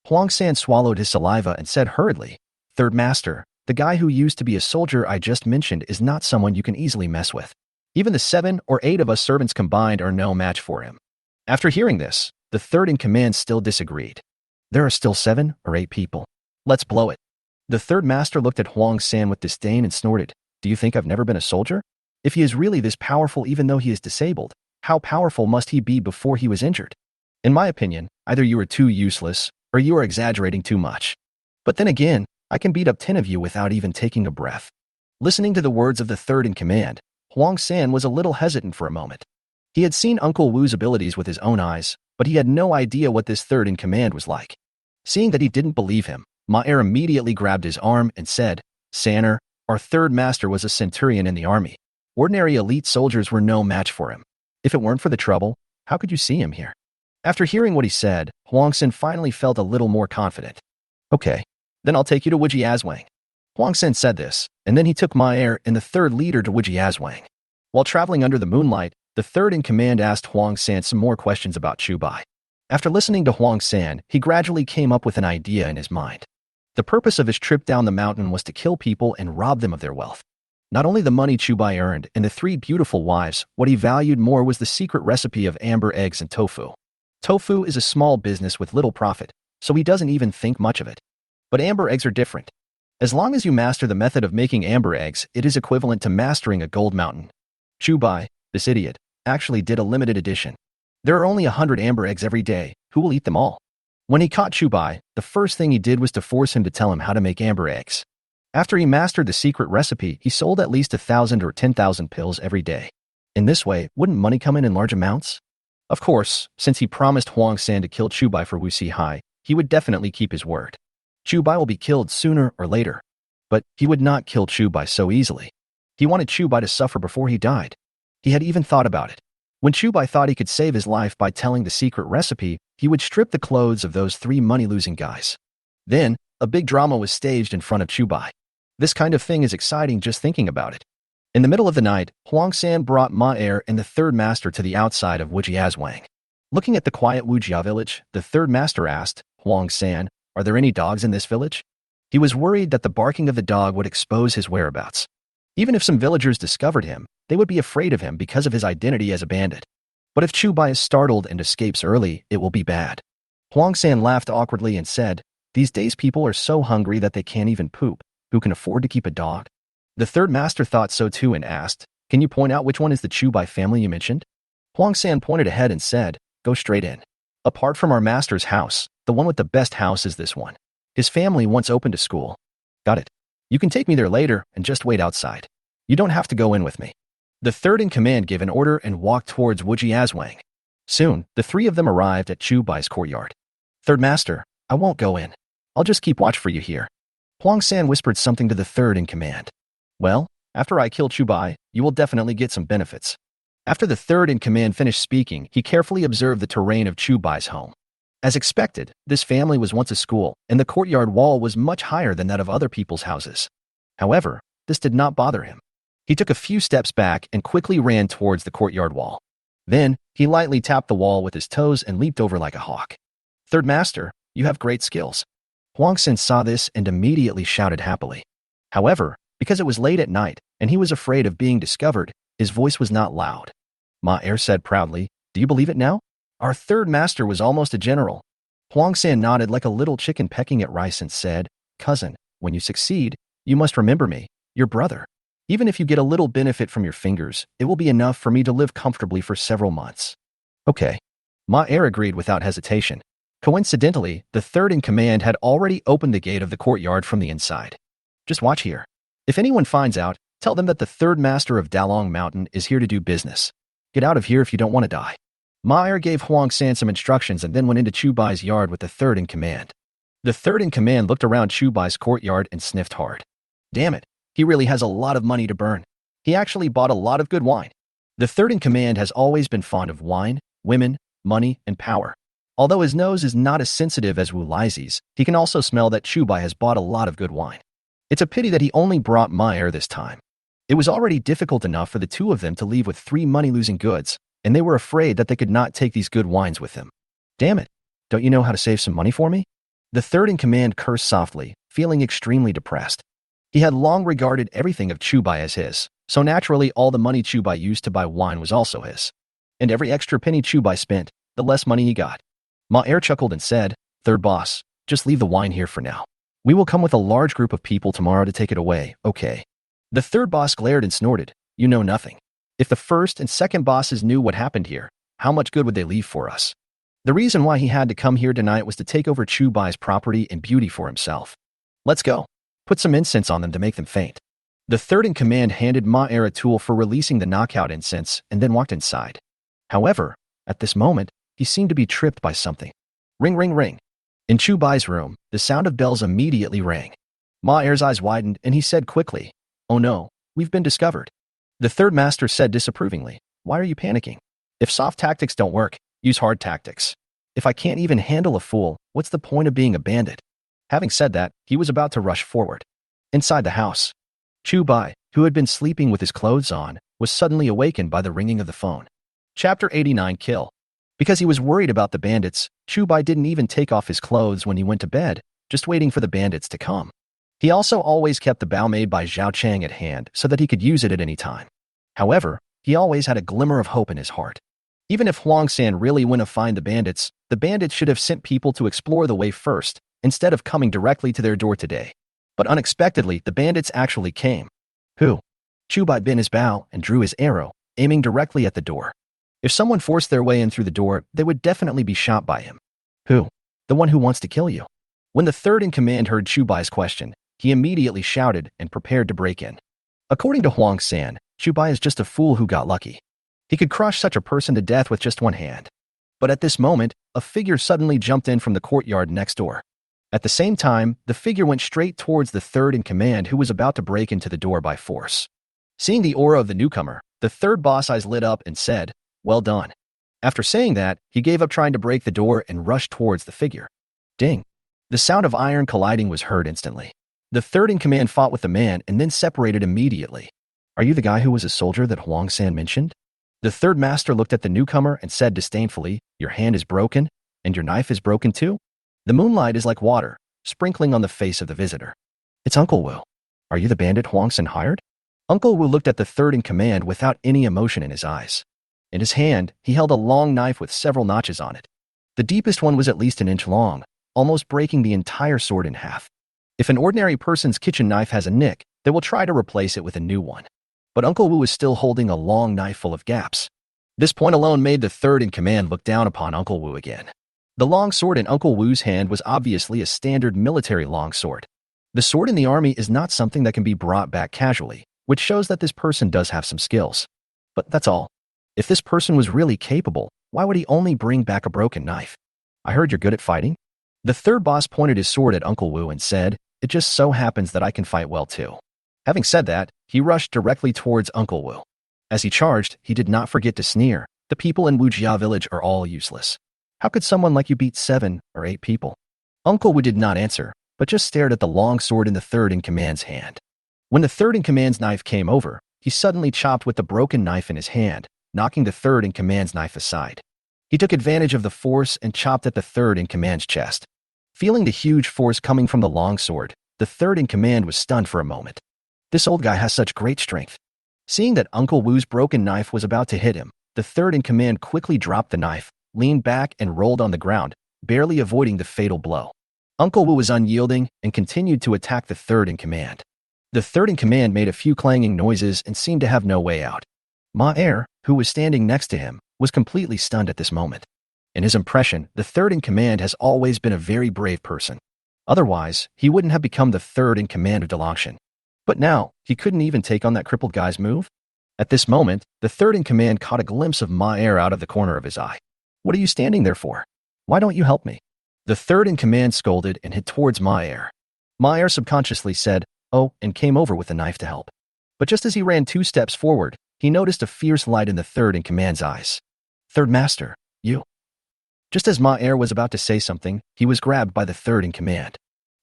Huang San swallowed his saliva and said hurriedly, "Third master, the guy who used to be a soldier I just mentioned is not someone you can easily mess with. Even the 7 or 8 of us servants combined are no match for him." After hearing this, the third in command still disagreed. "There are still 7 or 8 people. Let's blow it." The third master looked at Huang San with disdain and snorted, "Do you think I've never been a soldier? If he is really this powerful even though he is disabled, how powerful must he be before he was injured? In my opinion, either you are too useless or you are exaggerating too much. But then again, I can beat up 10 of you without even taking a breath." Listening to the words of the third in command, Huang San was a little hesitant for a moment. He had seen Uncle Wu's abilities with his own eyes, but he had no idea what this third in command was like. Seeing that he didn't believe him, Ma-er immediately grabbed his arm and said, "Sanner, our third master was a centurion in the army. Ordinary elite soldiers were no match for him. If it weren't for the trouble, how could you see him here?" After hearing what he said, Huang San finally felt a little more confident. "Okay, then I'll take you to Wujiazwang." Huang San said this, and then he took Ma-er and the third leader to Wujiazwang. While traveling under the moonlight, the third in command asked Huang San some more questions about Chu Bai. After listening to Huang San, he gradually came up with an idea in his mind. The purpose of his trip down the mountain was to kill people and rob them of their wealth. Not only the money Chu Bai earned and the 3 beautiful wives, what he valued more was the secret recipe of amber eggs and tofu. Tofu is a small business with little profit, so he doesn't even think much of it. But amber eggs are different. As long as you master the method of making amber eggs, it is equivalent to mastering a gold mountain. Chu Bai, this idiot, actually did a limited edition. There are only 100 amber eggs every day. Who will eat them all? When he caught Chu Bai, the first thing he did was to force him to tell him how to make amber eggs. After he mastered the secret recipe, he sold at least 1,000 or 10,000 pills every day. In this way, wouldn't money come in large amounts? Of course, since he promised Huang San to kill Chu Bai for Wu Si Hai, he would definitely keep his word. Chu Bai will be killed sooner or later. But he would not kill Chu Bai so easily. He wanted Chu Bai to suffer before he died. He had even thought about it. When Chu Bai thought he could save his life by telling the secret recipe, he would strip the clothes of those 3 money-losing guys. Then, a big drama was staged in front of Chu Bai. This kind of thing is exciting just thinking about it. In the middle of the night, Huang San brought Ma-er and the third master to the outside of Wujiazwang. Looking at the quiet Wujia village, the third master asked, "Huang San, are there any dogs in this village?" He was worried that the barking of the dog would expose his whereabouts. Even if some villagers discovered him, they would be afraid of him because of his identity as a bandit. But if Chu Bai is startled and escapes early, it will be bad. Huang San laughed awkwardly and said, "These days people are so hungry that they can't even poop. Who can afford to keep a dog?" The third master thought so too and asked, "Can you point out which one is the Chu Bai family you mentioned?" Huang San pointed ahead and said, "Go straight in. Apart from our master's house, the one with the best house is this one. His family once opened a school." "Got it. You can take me there later and just wait outside. You don't have to go in with me." The third in command gave an order and walked towards Wujiazwang. Soon, the 3 of them arrived at Chu Bai's courtyard. "Third master, I won't go in. I'll just keep watch for you here." Huang San whispered something to the third in command. "Well, after I kill Chu Bai, you will definitely get some benefits." After the third in command finished speaking, he carefully observed the terrain of Chu Bai's home. As expected, this family was once a school, and the courtyard wall was much higher than that of other people's houses. However, this did not bother him. He took a few steps back and quickly ran towards the courtyard wall. Then, he lightly tapped the wall with his toes and leaped over like a hawk. "Third master, you have great skills." Huang San saw this and immediately shouted happily. However, because it was late at night and he was afraid of being discovered, his voice was not loud. Ma Er said proudly. Do you believe it now? Our third master was almost a general. Huang San nodded like a little chicken pecking at rice and said, Cousin, when you succeed, you must remember me, your brother. Even if you get a little benefit from your fingers, it will be enough for me to live comfortably for several months. Okay. Ma Er agreed without hesitation. Coincidentally, the third in command had already opened the gate of the courtyard from the inside. Just watch here. If anyone finds out, tell them that the third master of Dalong Mountain is here to do business. Get out of here if you don't want to die. Ma Er gave Huang San some instructions and then went into Chu Bai's yard with the third in command. The third in command looked around Chu Bai's courtyard and sniffed hard. Damn it, he really has a lot of money to burn. He actually bought a lot of good wine. The third in command has always been fond of wine, women, money, and power. Although his nose is not as sensitive as Wu Laizi's, he can also smell that Chu Bai has bought a lot of good wine. It's a pity that he only brought Ma Er this time. It was already difficult enough for the two of them to leave with 3 money-losing goods, and they were afraid that they could not take these good wines with them. Damn it, don't you know how to save some money for me? The third in command cursed softly, feeling extremely depressed. He had long regarded everything of Chu Bai as his, so naturally all the money Chu Bai used to buy wine was also his. And every extra penny Chu Bai spent, the less money he got. Ma Er chuckled and said, Third boss, just leave the wine here for now. We will come with a large group of people tomorrow to take it away, okay? The third boss glared and snorted, You know nothing. If the first and second bosses knew what happened here, how much good would they leave for us? The reason why he had to come here tonight was to take over Chu Bai's property and beauty for himself. Let's go. Put some incense on them to make them faint. The third in command handed Ma Er a tool for releasing the knockout incense and then walked inside. However, at this moment, he seemed to be tripped by something. Ring, ring, ring. In Chu Bai's room, the sound of bells immediately rang. Ma Er's eyes widened and he said quickly, Oh no, we've been discovered. The third master said disapprovingly, Why are you panicking? If soft tactics don't work, use hard tactics. If I can't even handle a fool, what's the point of being a bandit? Having said that, he was about to rush forward. Inside the house, Chu Bai, who had been sleeping with his clothes on, was suddenly awakened by the ringing of the phone. Chapter 89 Kill. Because he was worried about the bandits, Chu Bai didn't even take off his clothes when he went to bed, just waiting for the bandits to come. He also always kept the bow made by Zhao Chang at hand so that he could use it at any time. However, he always had a glimmer of hope in his heart. Even if Huang San really went to find the bandits should have sent people to explore the way first, instead of coming directly to their door today. But unexpectedly, the bandits actually came. Who? Chu Bai bent his bow and drew his arrow, aiming directly at the door. If someone forced their way in through the door, they would definitely be shot by him. Who? The one who wants to kill you. When the third in command heard Chu Bai's question, he immediately shouted and prepared to break in. According to Huang San, Chu Bai is just a fool who got lucky. He could crush such a person to death with just one hand. But at this moment, a figure suddenly jumped in from the courtyard next door. At the same time, the figure went straight towards the third in command who was about to break into the door by force. Seeing the aura of the newcomer, the third boss eyes lit up and said, Well done. After saying that, he gave up trying to break the door and rushed towards the figure. Ding. The sound of iron colliding was heard instantly. The third in command fought with the man and then separated immediately. Are you the guy who was a soldier that Huang San mentioned? The third master looked at the newcomer and said disdainfully, Your hand is broken, and your knife is broken too? The moonlight is like water, sprinkling on the face of the visitor. It's Uncle Wu. Are you the bandit Huang San hired? Uncle Wu looked at the third in command without any emotion in his eyes. In his hand, he held a long knife with several notches on it. The deepest one was at least an inch long, almost breaking the entire sword in half. If an ordinary person's kitchen knife has a nick, they will try to replace it with a new one. But Uncle Wu is still holding a long knife full of gaps. This point alone made the third in command look down upon Uncle Wu again. The long sword in Uncle Wu's hand was obviously a standard military long sword. The sword in the army is not something that can be brought back casually, which shows that this person does have some skills. But that's all. If this person was really capable, why would he only bring back a broken knife? I heard you're good at fighting? The third boss pointed his sword at Uncle Wu and said, It just so happens that I can fight well too. Having said that, he rushed directly towards Uncle Wu. As he charged, he did not forget to sneer, The people in Wujia village are all useless. How could someone like you beat 7 or 8 people? Uncle Wu did not answer, but just stared at the long sword in the third in command's hand. When the third in command's knife came over, he suddenly chopped with the broken knife in his hand, knocking the third in command's knife aside. He took advantage of the force and chopped at the third in command's chest. Feeling the huge force coming from the long sword, the third in command was stunned for a moment. This old guy has such great strength. Seeing that Uncle Wu's broken knife was about to hit him, the third in command quickly dropped the knife, leaned back and rolled on the ground, barely avoiding the fatal blow. Uncle Wu was unyielding and continued to attack the third in command. The third in command made a few clanging noises and seemed to have no way out. Ma Er, who was standing next to him, was completely stunned at this moment. In his impression, the third in command has always been a very brave person. Otherwise, he wouldn't have become the third in command of Dalangshan. But now, he couldn't even take on that crippled guy's move? At this moment, the third in command caught a glimpse of Ma Er out of the corner of his eye. "What are you standing there for? Why don't you help me?" The third in command scolded and hit towards Ma Er. Ma Er subconsciously said, "Oh," and came over with the knife to help. But just as he ran 2 steps forward, he noticed a fierce light in the third in command's eyes. "Third master, you." Just as Ma Er was about to say something, he was grabbed by the third in command.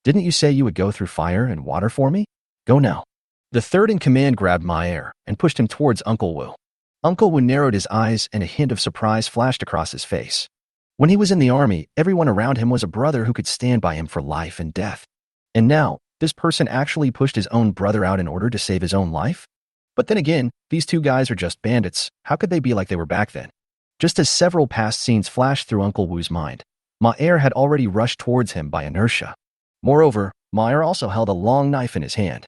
"Didn't you say you would go through fire and water for me? Go now." The third in command grabbed Ma Er and pushed him towards Uncle Wu. Uncle Wu narrowed his eyes and a hint of surprise flashed across his face. When he was in the army, everyone around him was a brother who could stand by him for life and death. And now, this person actually pushed his own brother out in order to save his own life? But then again, these 2 guys are just bandits. How could they be like they were back then? Just as several past scenes flashed through Uncle Wu's mind, Ma Er had already rushed towards him by inertia. Moreover, Ma Er also held a long knife in his hand.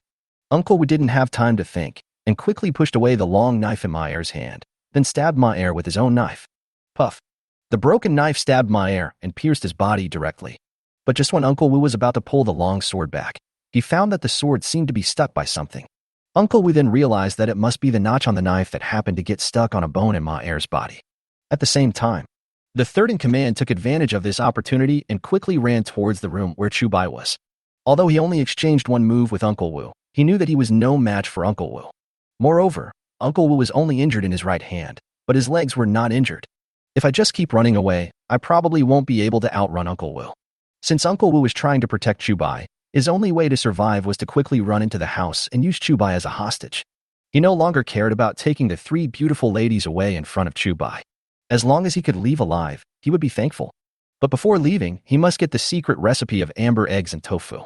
Uncle Wu didn't have time to think and quickly pushed away the long knife in Ma Er's hand, then stabbed Ma Er with his own knife. Puff. The broken knife stabbed Ma Er and pierced his body directly. But just when Uncle Wu was about to pull the long sword back, he found that the sword seemed to be stuck by something. Uncle Wu then realized that it must be the notch on the knife that happened to get stuck on a bone in Ma Er's body. At the same time, the third in command took advantage of this opportunity and quickly ran towards the room where Chu Bai was. Although he only exchanged one move with Uncle Wu, he knew that he was no match for Uncle Wu. Moreover, Uncle Wu was only injured in his right hand, but his legs were not injured. If I just keep running away, I probably won't be able to outrun Uncle Wu. Since Uncle Wu was trying to protect Chu Bai, his only way to survive was to quickly run into the house and use Chu Bai as a hostage. He no longer cared about taking the 3 beautiful ladies away in front of Chu Bai. As long as he could leave alive, he would be thankful. But before leaving, he must get the secret recipe of amber eggs and tofu.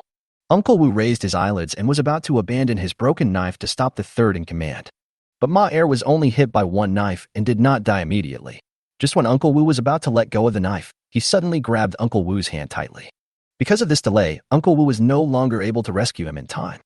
Uncle Wu raised his eyelids and was about to abandon his broken knife to stop the third in command. But Ma Er was only hit by 1 knife and did not die immediately. Just when Uncle Wu was about to let go of the knife, he suddenly grabbed Uncle Wu's hand tightly. Because of this delay, Uncle Wu was no longer able to rescue him in time.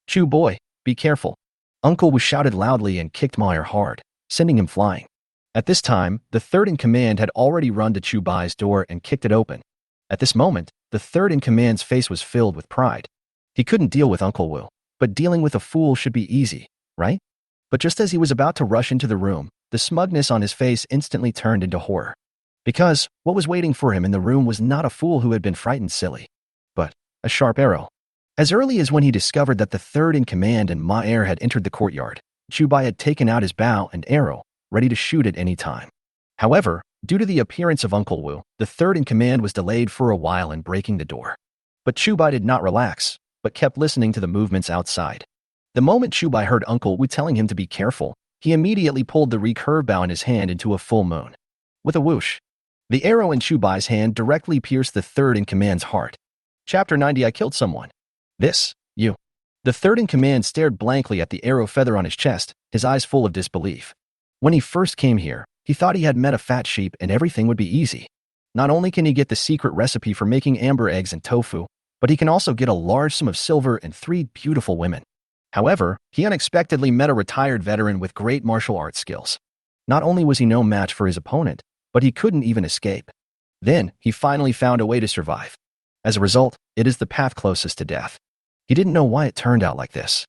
"Chu boy, be careful." Uncle Wu shouted loudly and kicked Ma Er hard, sending him flying. At this time, the third in command had already run to Chu Bai's door and kicked it open. At this moment, the third in command's face was filled with pride. He couldn't deal with Uncle Wu, but dealing with a fool should be easy, right? But just as he was about to rush into the room, the smugness on his face instantly turned into horror. Because what was waiting for him in the room was not a fool who had been frightened silly, but a sharp arrow. As early as when he discovered that the third in command and Ma Er had entered the courtyard, Chu Bai had taken out his bow and arrow, ready to shoot at any time. However, due to the appearance of Uncle Wu, the third in command was delayed for a while in breaking the door. But Chu Bai did not relax, but kept listening to the movements outside. The moment Chu Bai heard Uncle Wu telling him to be careful, he immediately pulled the recurve bow in his hand into a full moon. With a whoosh, the arrow in Chu Bai's hand directly pierced the third in command's heart. Chapter 90 I killed someone. This, you. The third in command stared blankly at the arrow feather on his chest, his eyes full of disbelief. When he first came here, he thought he had met a fat sheep and everything would be easy. Not only can he get the secret recipe for making amber eggs and tofu, but he can also get a large sum of silver and 3 beautiful women. However, he unexpectedly met a retired veteran with great martial arts skills. Not only was he no match for his opponent, but he couldn't even escape. Then, he finally found a way to survive. As a result, it is the path closest to death. He didn't know why it turned out like this.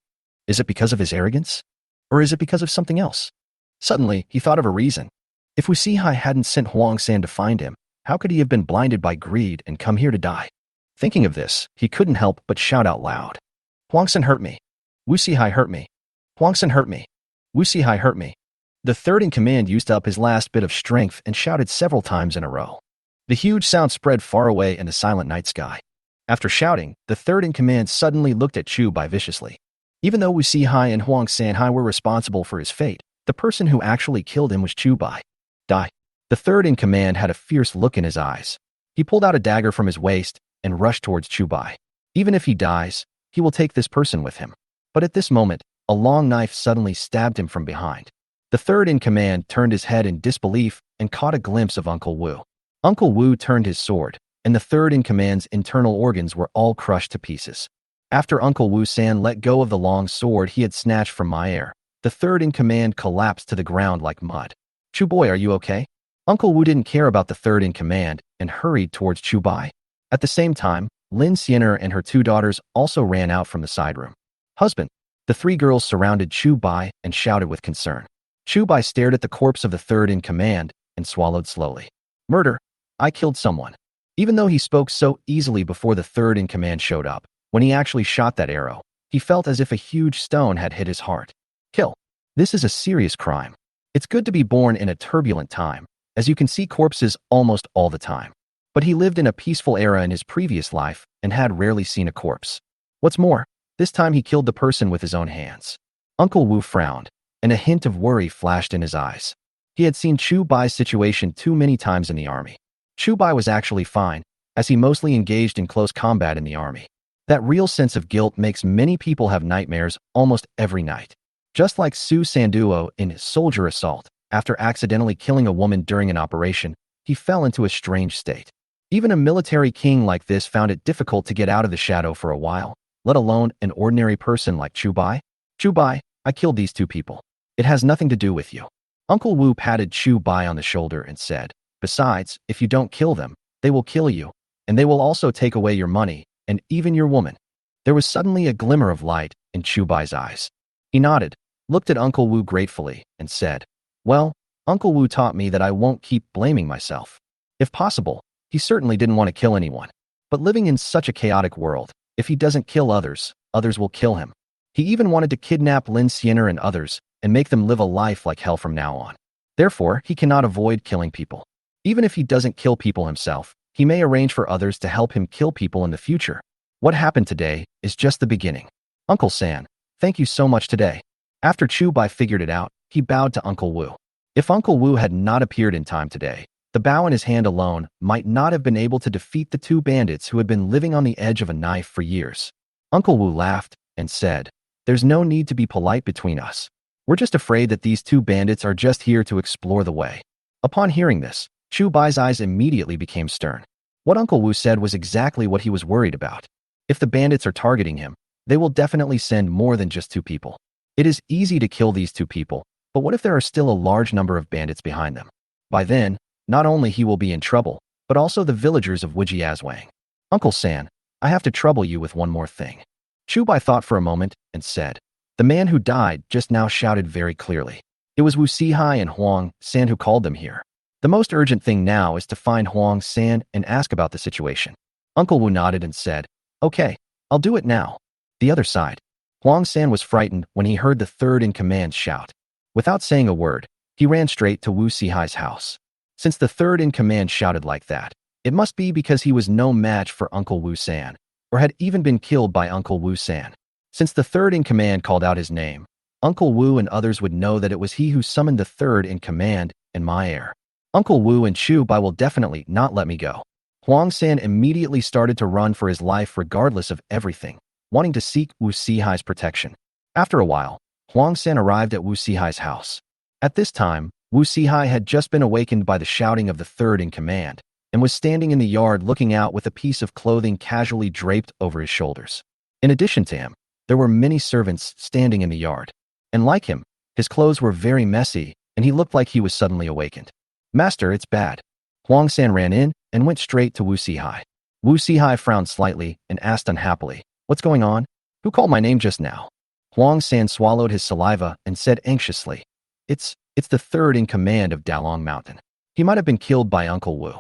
Is it because of his arrogance? Or is it because of something else? Suddenly, he thought of a reason. If Wu Sihai hadn't sent Huang San to find him, how could he have been blinded by greed and come here to die? Thinking of this, he couldn't help but shout out loud. Huang San hurt me. Wu Sihai hurt me. Huang San hurt me. Wu Sihai hurt me. The third in command used up his last bit of strength and shouted several times in a row. The huge sound spread far away in the silent night sky. After shouting, the third in command suddenly looked at Chu Bai viciously. Even though Wu Sihai and Huang Sanhai were responsible for his fate, the person who actually killed him was Chu Bai. Die. The third in command had a fierce look in his eyes. He pulled out a dagger from his waist and rushed towards Chu Bai. Even if he dies, he will take this person with him. But at this moment, a long knife suddenly stabbed him from behind. The third in command turned his head in disbelief and caught a glimpse of Uncle Wu. Uncle Wu turned his sword, and the third in command's internal organs were all crushed to pieces. After Uncle Wu-san let go of the long sword he had snatched from my air, the third in command collapsed to the ground like mud. Chu Bai, are you okay? Uncle Wu didn't care about the third in command and hurried towards Chu Bai. At the same time, Lin Xiener and her two daughters also ran out from the side room. Husband. The three girls surrounded Chu Bai and shouted with concern. Chu Bai stared at the corpse of the third in command and swallowed slowly. Murder. I killed someone. Even though he spoke so easily before the third in command showed up, when he actually shot that arrow, he felt as if a huge stone had hit his heart. Kill. This is a serious crime. It's good to be born in a turbulent time, as you can see corpses almost all the time. But he lived in a peaceful era in his previous life and had rarely seen a corpse. What's more, this time he killed the person with his own hands. Uncle Wu frowned, and a hint of worry flashed in his eyes. He had seen Chu Bai's situation too many times in the army. Chu Bai was actually fine, as he mostly engaged in close combat in the army. That real sense of guilt makes many people have nightmares almost every night. Just like Su Sanduo in Soldier Assault, after accidentally killing a woman during an operation, he fell into a strange state. Even a military king like this found it difficult to get out of the shadow for a while, let alone an ordinary person like Chu Bai. Chu Bai, I killed these two people. It has nothing to do with you. Uncle Wu patted Chu Bai on the shoulder and said, besides, if you don't kill them, they will kill you, and they will also take away your money, and even your woman. There was suddenly a glimmer of light in Chu Bai's eyes. He nodded, looked at Uncle Wu gratefully, and said, well, Uncle Wu taught me that I won't keep blaming myself. If possible, he certainly didn't want to kill anyone. But living in such a chaotic world, if he doesn't kill others, others will kill him. He even wanted to kidnap Lin Xiener and others and make them live a life like hell from now on. Therefore, he cannot avoid killing people. Even if he doesn't kill people himself, he may arrange for others to help him kill people in the future. What happened today is just the beginning. Uncle San, thank you so much today. After Chu Bai figured it out, he bowed to Uncle Wu. If Uncle Wu had not appeared in time today, the bow in his hand alone might not have been able to defeat the two bandits who had been living on the edge of a knife for years. Uncle Wu laughed and said, there's no need to be polite between us. We're just afraid that these two bandits are just here to explore the way. Upon hearing this, Chu Bai's eyes immediately became stern. What Uncle Wu said was exactly what he was worried about. If the bandits are targeting him, they will definitely send more than just two people. It is easy to kill these two people, but what if there are still a large number of bandits behind them? By then, not only he will be in trouble, but also the villagers of Wujiazwang. Uncle San, I have to trouble you with one more thing. Chu Bai thought for a moment and said, the man who died just now shouted very clearly. It was Wu Sihai and Huang San who called them here. The most urgent thing now is to find Huang San and ask about the situation. Uncle Wu nodded and said, okay, I'll do it now. The other side. Huang San was frightened when he heard the third in command shout. Without saying a word, he ran straight to Wu Sihai's house. Since the third in command shouted like that, it must be because he was no match for Uncle Wu San, or had even been killed by Uncle Wu San. Since the third in command called out his name, Uncle Wu and others would know that it was he who summoned the third in command in my air. Uncle Wu and Chu Bai will definitely not let me go. Huang San immediately started to run for his life regardless of everything, wanting to seek Wu Sihai's protection. After a while, Huang San arrived at Wu Sihai's house. At this time, Wu Sihai had just been awakened by the shouting of the third in command, and was standing in the yard looking out with a piece of clothing casually draped over his shoulders. In addition to him, there were many servants standing in the yard. And like him, his clothes were very messy, and he looked like he was suddenly awakened. Master, it's bad. Huang San ran in and went straight to Wu Sihai. Wu Sihai frowned slightly and asked unhappily, what's going on? Who called my name just now? Huang San swallowed his saliva and said anxiously, It's the third in command of Dalong Mountain. He might have been killed by Uncle Wu.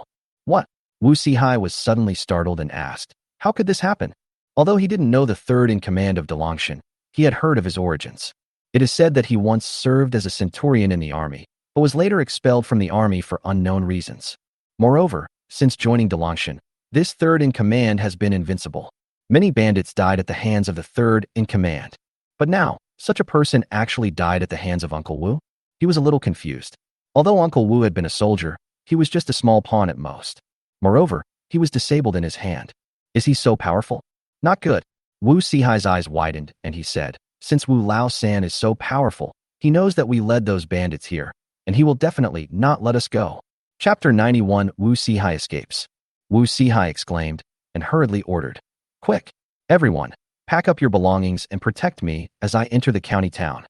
What? Wu Sihai was suddenly startled and asked, how could this happen? Although he didn't know the third in command of Dalongshan, he had heard of his origins. It is said that he once served as a centurion in the army, but was later expelled from the army for unknown reasons. Moreover, since joining Dalongshan, this third in command has been invincible. Many bandits died at the hands of the third in command. But now, such a person actually died at the hands of Uncle Wu? He was a little confused. Although Uncle Wu had been a soldier, he was just a small pawn at most. Moreover, he was disabled in his hand. Is he so powerful? Not good. Wu Sihai's eyes widened, and he said, since Wu Lao San is so powerful, He knows that we led those bandits here, and he will definitely not let us go. Chapter 91 Wu Sihai escapes. Wu Sihai exclaimed and hurriedly ordered, "Quick, everyone, pack up your belongings and protect me as I enter the county town."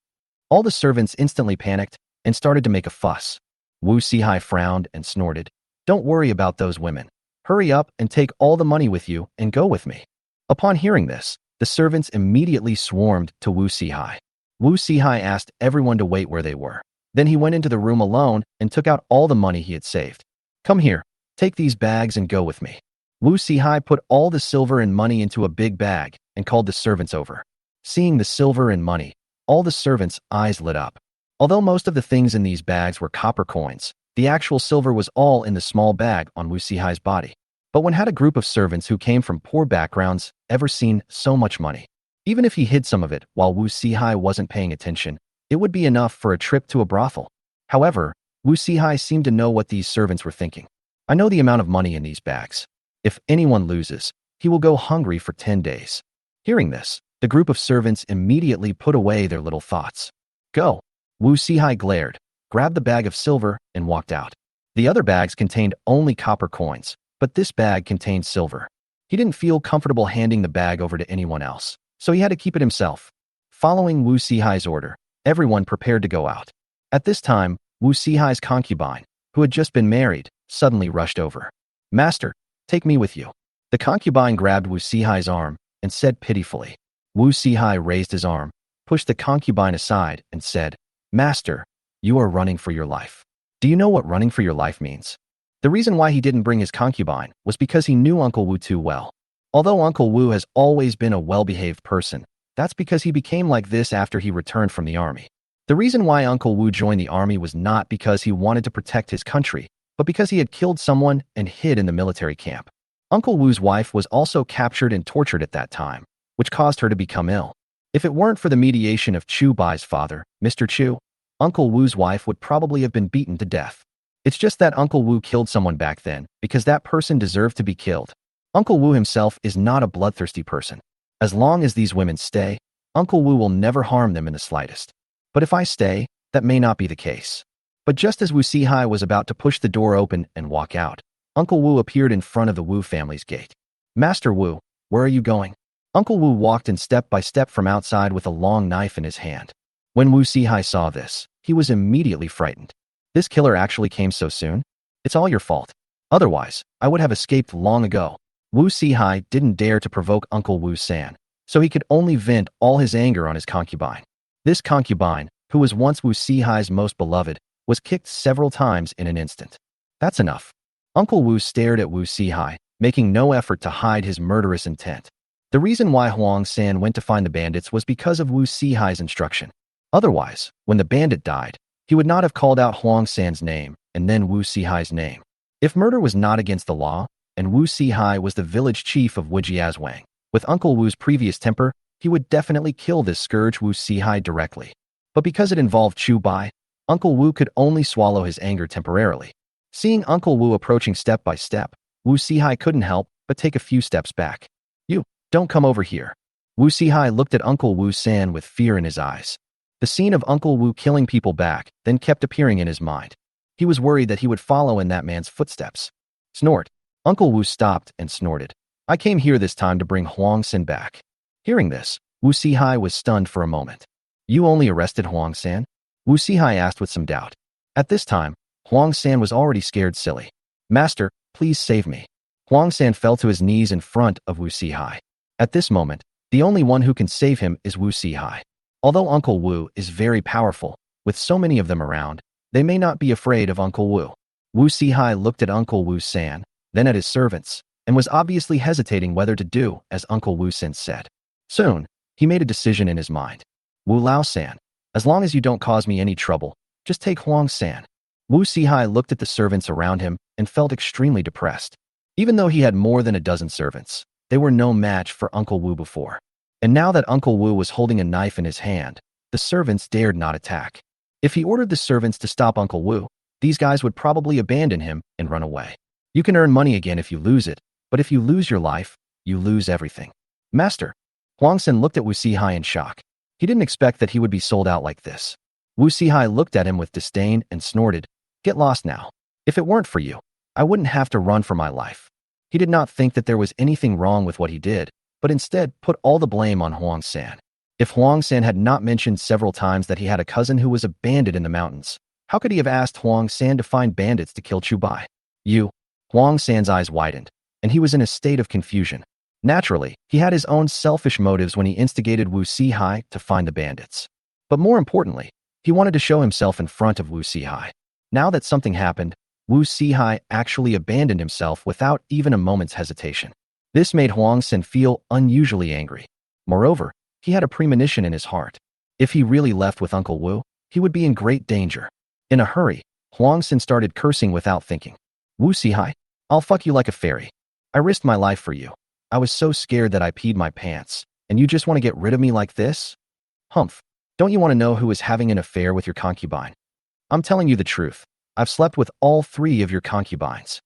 All the servants instantly panicked and started to make a fuss. Wu Sihai frowned and snorted, "Don't worry about those women. Hurry up and take all the money with you and go with me." Upon hearing this, the servants immediately swarmed to Wu Sihai. Wu Sihai asked everyone to wait where they were. Then he went into the room alone and took out all the money he had saved. "Come here, take these bags and go with me." Wu Sihai put all the silver and money into a big bag and called the servants over. Seeing the silver and money, all the servants' eyes lit up. Although most of the things in these bags were copper coins, the actual silver was all in the small bag on Wu Sihai's body. But when had a group of servants who came from poor backgrounds ever seen so much money? Even if he hid some of it while Wu Sihai wasn't paying attention, it would be enough for a trip to a brothel. However, Wu Sihai seemed to know what these servants were thinking. "I know the amount of money in these bags. If anyone loses, he will go hungry for 10 days. Hearing this, the group of servants immediately put away their little thoughts. "Go." Wu Sihai glared, grabbed the bag of silver, and walked out. The other bags contained only copper coins, but this bag contained silver. He didn't feel comfortable handing the bag over to anyone else, so he had to keep it himself. Following Wu Sihai's order, everyone prepared to go out. At this time, Wu Sihai's concubine, who had just been married, suddenly rushed over. "Master, take me with you." The concubine grabbed Wu Sihai's arm and said pitifully. Wu Sihai raised his arm, pushed the concubine aside, and said, "Master, you are running for your life. Do you know what running for your life means?" The reason why he didn't bring his concubine was because he knew Uncle Wu too well. Although Uncle Wu has always been a well-behaved person, that's because he became like this after he returned from the army. The reason why Uncle Wu joined the army was not because he wanted to protect his country, but because he had killed someone and hid in the military camp. Uncle Wu's wife was also captured and tortured at that time, which caused her to become ill. If it weren't for the mediation of Chu Bai's father, Mr. Chu, Uncle Wu's wife would probably have been beaten to death. It's just that Uncle Wu killed someone back then because that person deserved to be killed. Uncle Wu himself is not a bloodthirsty person. As long as these women stay, Uncle Wu will never harm them in the slightest. But if I stay, that may not be the case. But just as Wu Sihai was about to push the door open and walk out, Uncle Wu appeared in front of the Wu family's gate. "Master Wu, where are you going?" Uncle Wu walked in step by step from outside with a long knife in his hand. When Wu Sihai saw this, he was immediately frightened. "This killer actually came so soon? It's all your fault. Otherwise, I would have escaped long ago." Wu Sihai didn't dare to provoke Uncle Wu San, so he could only vent all his anger on his concubine. This concubine, who was once Wu Sihai's most beloved, was kicked several times in an instant. "That's enough." Uncle Wu stared at Wu Sihai, making no effort to hide his murderous intent. The reason why Huang San went to find the bandits was because of Wu Sihai's instruction. Otherwise, when the bandit died, he would not have called out Huang San's name and then Wu Sihai's name. If murder was not against the law, and Wu Sihai was the village chief of Wujiazwang, with Uncle Wu's previous temper, he would definitely kill this scourge Wu Sihai directly. But because it involved Chu Bai, Uncle Wu could only swallow his anger temporarily. Seeing Uncle Wu approaching step by step, Wu Sihai couldn't help but take a few steps back. "You, don't come over here." Wu Sihai looked at Uncle Wu San with fear in his eyes. The scene of Uncle Wu killing people back then kept appearing in his mind. He was worried that he would follow in that man's footsteps. Snort. Uncle Wu stopped and snorted. "I came here this time to bring Huang San back." Hearing this, Wu Sihai was stunned for a moment. "You only arrested Huang San?" Wu Sihai asked with some doubt. At this time, Huang San was already scared silly. "Master, please save me." Huang San fell to his knees in front of Wu Sihai. At this moment, the only one who can save him is Wu Sihai. Although Uncle Wu is very powerful, with so many of them around, they may not be afraid of Uncle Wu. Wu Sihai looked at Uncle Wu San, then at his servants, and was obviously hesitating whether to do as Uncle Wu San said. Soon, he made a decision in his mind. "Wu Lao San, as long as you don't cause me any trouble, just take Huang San." Wu Sihai looked at the servants around him and felt extremely depressed. Even though he had more than a dozen servants, they were no match for Uncle Wu before. And now that Uncle Wu was holding a knife in his hand, the servants dared not attack. If he ordered the servants to stop Uncle Wu, these guys would probably abandon him and run away. You can earn money again if you lose it, but if you lose your life, you lose everything. "Master." Huang San looked at Wu Sihai in shock. He didn't expect that he would be sold out like this. Wu Sihai looked at him with disdain and snorted, "Get lost now. If it weren't for you, I wouldn't have to run for my life." He did not think that there was anything wrong with what he did, but instead put all the blame on Huang San. If Huang San had not mentioned several times that he had a cousin who was a bandit in the mountains, how could he have asked Huang San to find bandits to kill Chu Bai? Huang San's eyes widened, and he was in a state of confusion. Naturally, he had his own selfish motives when he instigated Wu Sihai to find the bandits. But more importantly, he wanted to show himself in front of Wu Sihai. Now that something happened, Wu Sihai actually abandoned himself without even a moment's hesitation. This made Huang San feel unusually angry. Moreover, he had a premonition in his heart. If he really left with Uncle Wu, he would be in great danger. In a hurry, Huang San started cursing without thinking. "Wu Sihai, I'll fuck you like a fairy. I risked my life for you. I was so scared that I peed my pants, and you just want to get rid of me like this? Humph, don't you want to know who is having an affair with your concubine? I'm telling you the truth. I've slept with all 3 of your concubines.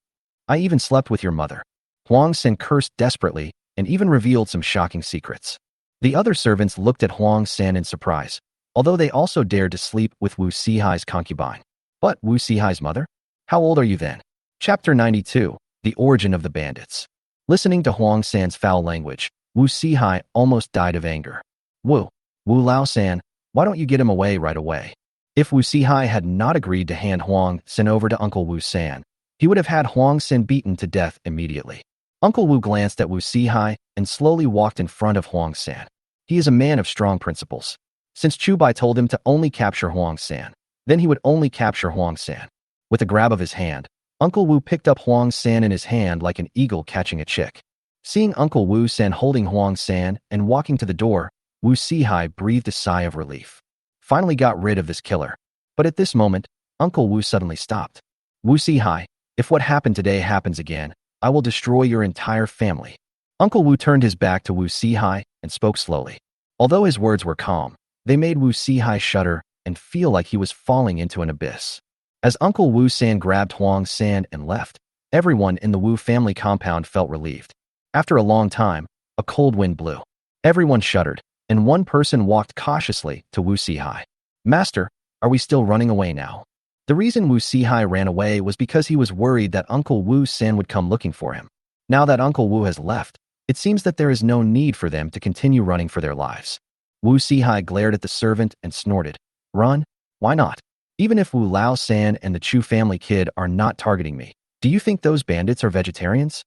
I even slept with your mother." Huang San cursed desperately and even revealed some shocking secrets. The other servants looked at Huang San in surprise, although they also dared to sleep with Wu Sihai's concubine. But Wu Sihai's mother? How old are you then? Chapter 92, The Origin of the Bandits. Listening to Huang San's foul language, Wu Sihai almost died of anger. Wu Lao San, why don't you get him away right away? If Wu Sihai had not agreed to hand Huang San over to Uncle Wu San, he would have had Huang San beaten to death immediately. Uncle Wu glanced at Wu Sihai and slowly walked in front of Huang San. He is a man of strong principles. Since Chu Bai told him to only capture Huang San, then he would only capture Huang San. With a grab of his hand, Uncle Wu picked up Huang San in his hand like an eagle catching a chick. Seeing Uncle Wu San holding Huang San and walking to the door, Wu Sihai breathed a sigh of relief. Finally got rid of this killer. But at this moment, Uncle Wu suddenly stopped. "Wu Sihai, if what happened today happens again, I will destroy your entire family." Uncle Wu turned his back to Wu Sihai and spoke slowly. Although his words were calm, they made Wu Sihai shudder and feel like he was falling into an abyss. As Uncle Wu San grabbed Huang San and left, everyone in the Wu family compound felt relieved. After a long time, a cold wind blew. Everyone shuddered, and one person walked cautiously to Wu Sihai. "Master, are we still running away now?" The reason Wu Sihai ran away was because he was worried that Uncle Wu San would come looking for him. Now that Uncle Wu has left, it seems that there is no need for them to continue running for their lives. Wu Sihai glared at the servant and snorted. "Run? Why not? Even if Wu Lao San and the Chu family kid are not targeting me, do you think those bandits are vegetarians?"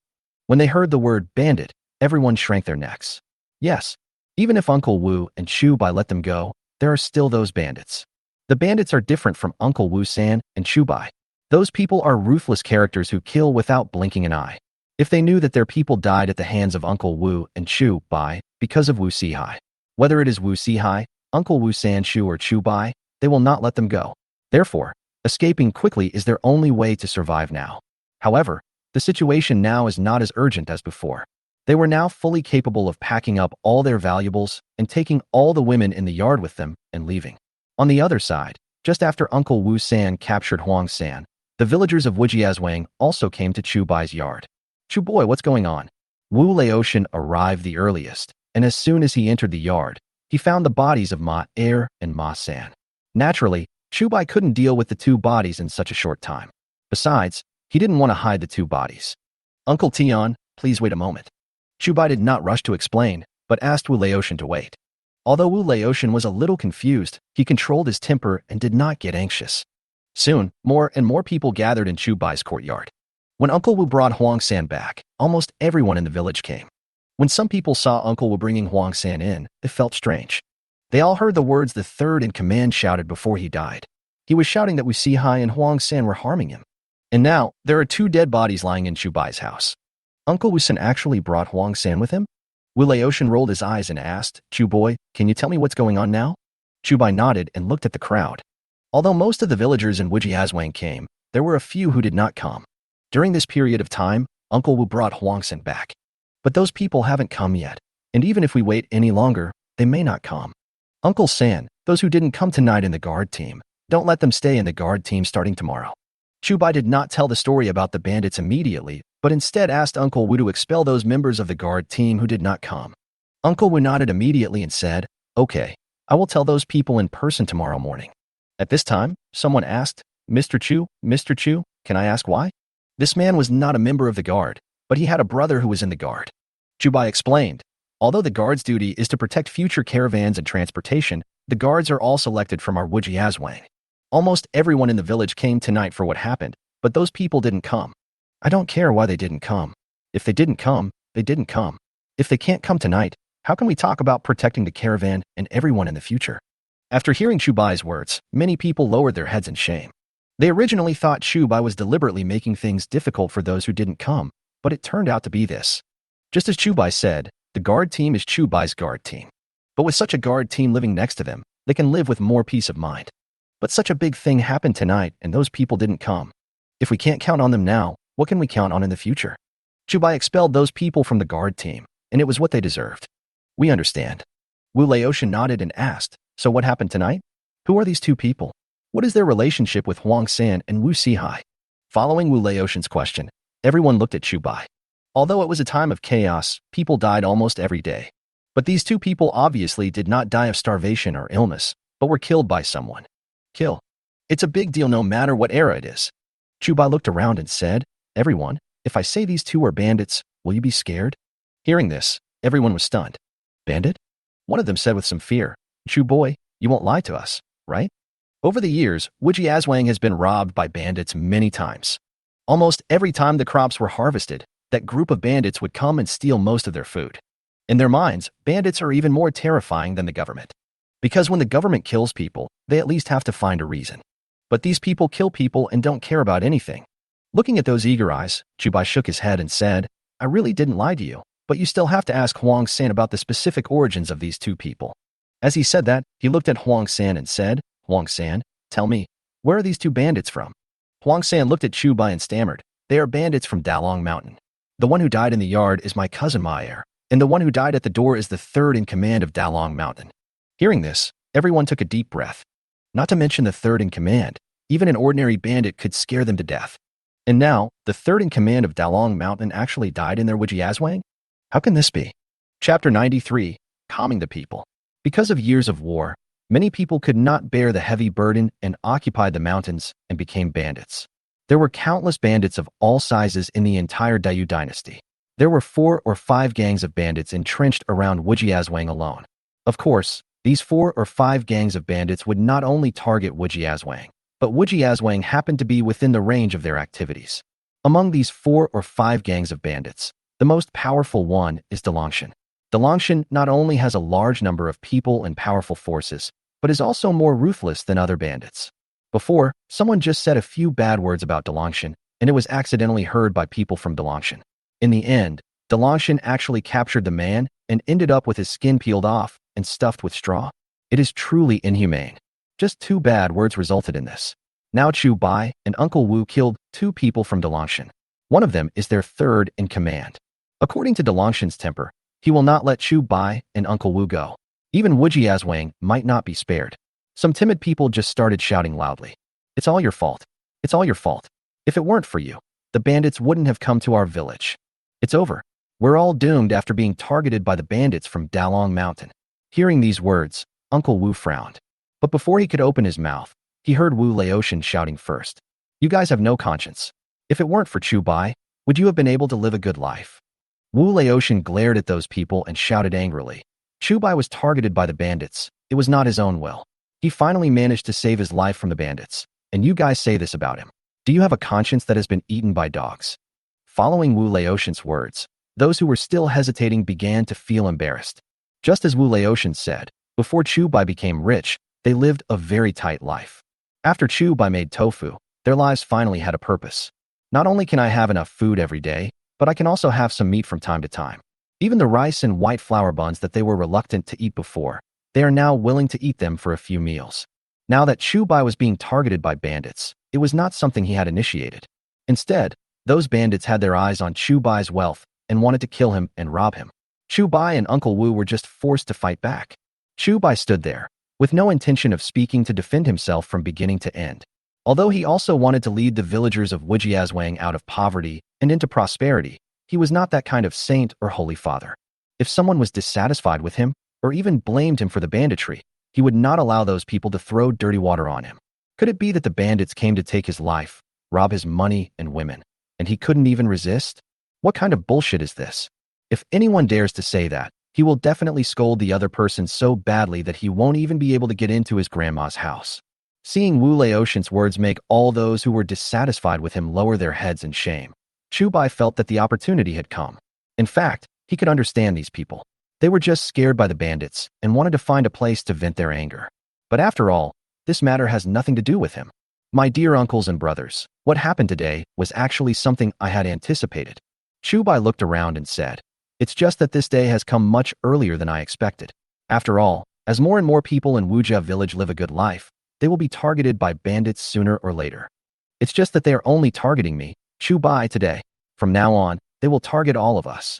When they heard the word bandit, everyone shrank their necks. Yes, even if Uncle Wu and Chu Bai let them go, there are still those bandits. The bandits are different from Uncle Wu San and Chu Bai. Those people are ruthless characters who kill without blinking an eye. If they knew that their people died at the hands of Uncle Wu and Chu Bai because of Wu Sihai, whether it is Wu Sihai, Uncle Wu San Chu or Chu Bai, they will not let them go. Therefore, escaping quickly is their only way to survive now. However, the situation now is not as urgent as before. They were now fully capable of packing up all their valuables and taking all the women in the yard with them and leaving. On the other side, just after Uncle Wu San captured Huang San, the villagers of Wujiazwang also came to Chu Bai's yard. "Chu boy, what's going on?" Wu Laotian arrived the earliest, and as soon as he entered the yard, he found the bodies of Ma Er and Ma San. Naturally, Chu Bai couldn't deal with the 2 bodies in such a short time. Besides, he didn't want to hide the 2 bodies. "Uncle Tian, please wait a moment." Chu Bai did not rush to explain, but asked Wu Laotian to wait. Although Wu Laotian was a little confused, he controlled his temper and did not get anxious. Soon, more and more people gathered in Chu Bai's courtyard. When Uncle Wu brought Huang San back, almost everyone in the village came. When some people saw Uncle Wu bringing Huang San in, it felt strange. They all heard the words the third in command shouted before he died. He was shouting that Wu Sihai and Huang San were harming him. And now, there are 2 dead bodies lying in Chu Bai's house. Uncle Wu San actually brought Huang San with him? Wu Laotian rolled his eyes and asked, "Chu boy, can you tell me what's going on now?" Chu Bai nodded and looked at the crowd. Although most of the villagers in Wujiazwang came, there were a few who did not come. During this period of time, Uncle Wu brought Huang San back. But those people haven't come yet, and even if we wait any longer, they may not come. Uncle San, those who didn't come tonight in the guard team, don't let them stay in the guard team starting tomorrow. Chu Bai did not tell the story about the bandits immediately, but instead asked Uncle Wu to expel those members of the guard team who did not come. Uncle Wu nodded immediately and said, "Okay, I will tell those people in person tomorrow morning." At this time, someone asked, Mr. Chu, can I ask why? This man was not a member of the guard, but he had a brother who was in the guard. Chu Bai explained, although the guard's duty is to protect future caravans and transportation, the guards are all selected from our Wujiazwang. Almost everyone in the village came tonight for what happened, but those people didn't come. I don't care why they didn't come. If they didn't come, they didn't come. If they can't come tonight, how can we talk about protecting the caravan and everyone in the future? After hearing Chu Bai's words, many people lowered their heads in shame. They originally thought Chu Bai was deliberately making things difficult for those who didn't come, but it turned out to be this. Just as Chu Bai said, the guard team is Chu Bai's guard team. But with such a guard team living next to them, they can live with more peace of mind. But such a big thing happened tonight and those people didn't come. If we can't count on them now, what can we count on in the future? Chu Bai expelled those people from the guard team, and it was what they deserved. We understand. Wu Laotian nodded and asked, so what happened tonight? Who are these two people? What is their relationship with Huang San and Wu Sihai? Following Wu Laotian's question, everyone looked at Chu Bai. Although it was a time of chaos, people died almost every day. But these two people obviously did not die of starvation or illness, but were killed by someone. Kill. It's a big deal no matter what era it is. Chu Bai looked around and said, everyone, if I say these two are bandits, will you be scared? Hearing this, everyone was stunned. Bandit? One of them said with some fear, Chu Boy, you won't lie to us, right? Over the years, Wujiazwang has been robbed by bandits many times. Almost every time the crops were harvested, that group of bandits would come and steal most of their food. In their minds, bandits are even more terrifying than the government. Because when the government kills people, they at least have to find a reason. But these people kill people and don't care about anything. Looking at those eager eyes, Chu Bai shook his head and said, I really didn't lie to you, but you still have to ask Huang San about the specific origins of these two people. As he said that, he looked at Huang San and said, Huang San, tell me, where are these two bandits from? Huang San looked at Chu Bai and stammered, they are bandits from Dalong Mountain. The one who died in the yard is my cousin Maier, and the one who died at the door is the third in command of Dalong Mountain. Hearing this, everyone took a deep breath. Not to mention the third in command, even an ordinary bandit could scare them to death. And now, the third in command of Dalong Mountain actually died in their Wujiazwang? How can this be? Chapter 93, Calming the People. Because of years of war, many people could not bear the heavy burden and occupied the mountains and became bandits. There were countless bandits of all sizes in the entire Dayu dynasty. There were 4 or 5 gangs of bandits entrenched around Wujiazwang alone. Of course, these 4 or 5 gangs of bandits would not only target Wujiazwang, but Wujiazwang happened to be within the range of their activities. Among these 4 or 5 gangs of bandits, the most powerful one is Dalongshan. Dalongshan not only has a large number of people and powerful forces, but is also more ruthless than other bandits. Before, someone just said a few bad words about Dalongshan, and it was accidentally heard by people from Dalongshan. In the end, Dalongshan actually captured the man and ended up with his skin peeled off and stuffed with straw. It is truly inhumane. Just 2 bad words resulted in this. Now Chu Bai and Uncle Wu killed 2 people from Dalongshan. One of them is their third in command. According to Dalongshan's temper, he will not let Chu Bai and Uncle Wu go. Even Wujiazwang might not be spared. Some timid people just started shouting loudly. It's all your fault. It's all your fault. If it weren't for you, the bandits wouldn't have come to our village. It's over. We're all doomed after being targeted by the bandits from Dalong Mountain. Hearing these words, Uncle Wu frowned. But before he could open his mouth, he heard Wu Laotian shouting first. You guys have no conscience. If it weren't for Chu Bai, would you have been able to live a good life? Wu Laotian glared at those people and shouted angrily. Chu Bai was targeted by the bandits. It was not his own will. He finally managed to save his life from the bandits. And you guys say this about him. Do you have a conscience that has been eaten by dogs? Following Wu Laotian's words, those who were still hesitating began to feel embarrassed. Just as Wu Laotian said, before Chu Bai became rich, they lived a very tight life. After Chu Bai made tofu, their lives finally had a purpose. Not only can I have enough food every day, but I can also have some meat from time to time. Even the rice and white flour buns that they were reluctant to eat before, they are now willing to eat them for a few meals. Now that Chu Bai was being targeted by bandits, it was not something he had initiated. Instead, those bandits had their eyes on Chu Bai's wealth and wanted to kill him and rob him. Chu Bai and Uncle Wu were just forced to fight back. Chu Bai stood there, with no intention of speaking to defend himself from beginning to end. Although he also wanted to lead the villagers of Wujiazwang out of poverty and into prosperity, he was not that kind of saint or holy father. If someone was dissatisfied with him, or even blamed him for the banditry, he would not allow those people to throw dirty water on him. Could it be that the bandits came to take his life, rob his money and women, and he couldn't even resist? What kind of bullshit is this? If anyone dares to say that, he will definitely scold the other person so badly that he won't even be able to get into his grandma's house. Seeing Wu Laotian's words make all those who were dissatisfied with him lower their heads in shame, Chu Bai felt that the opportunity had come. In fact, he could understand these people. They were just scared by the bandits and wanted to find a place to vent their anger. But after all, this matter has nothing to do with him. My dear uncles and brothers, what happened today was actually something I had anticipated. Chu Bai looked around and said, "It's just that this day has come much earlier than I expected. After all, as more and more people in Wujia village live a good life, they will be targeted by bandits sooner or later. It's just that they are only targeting me, Chu Bai, today. From now on, they will target all of us.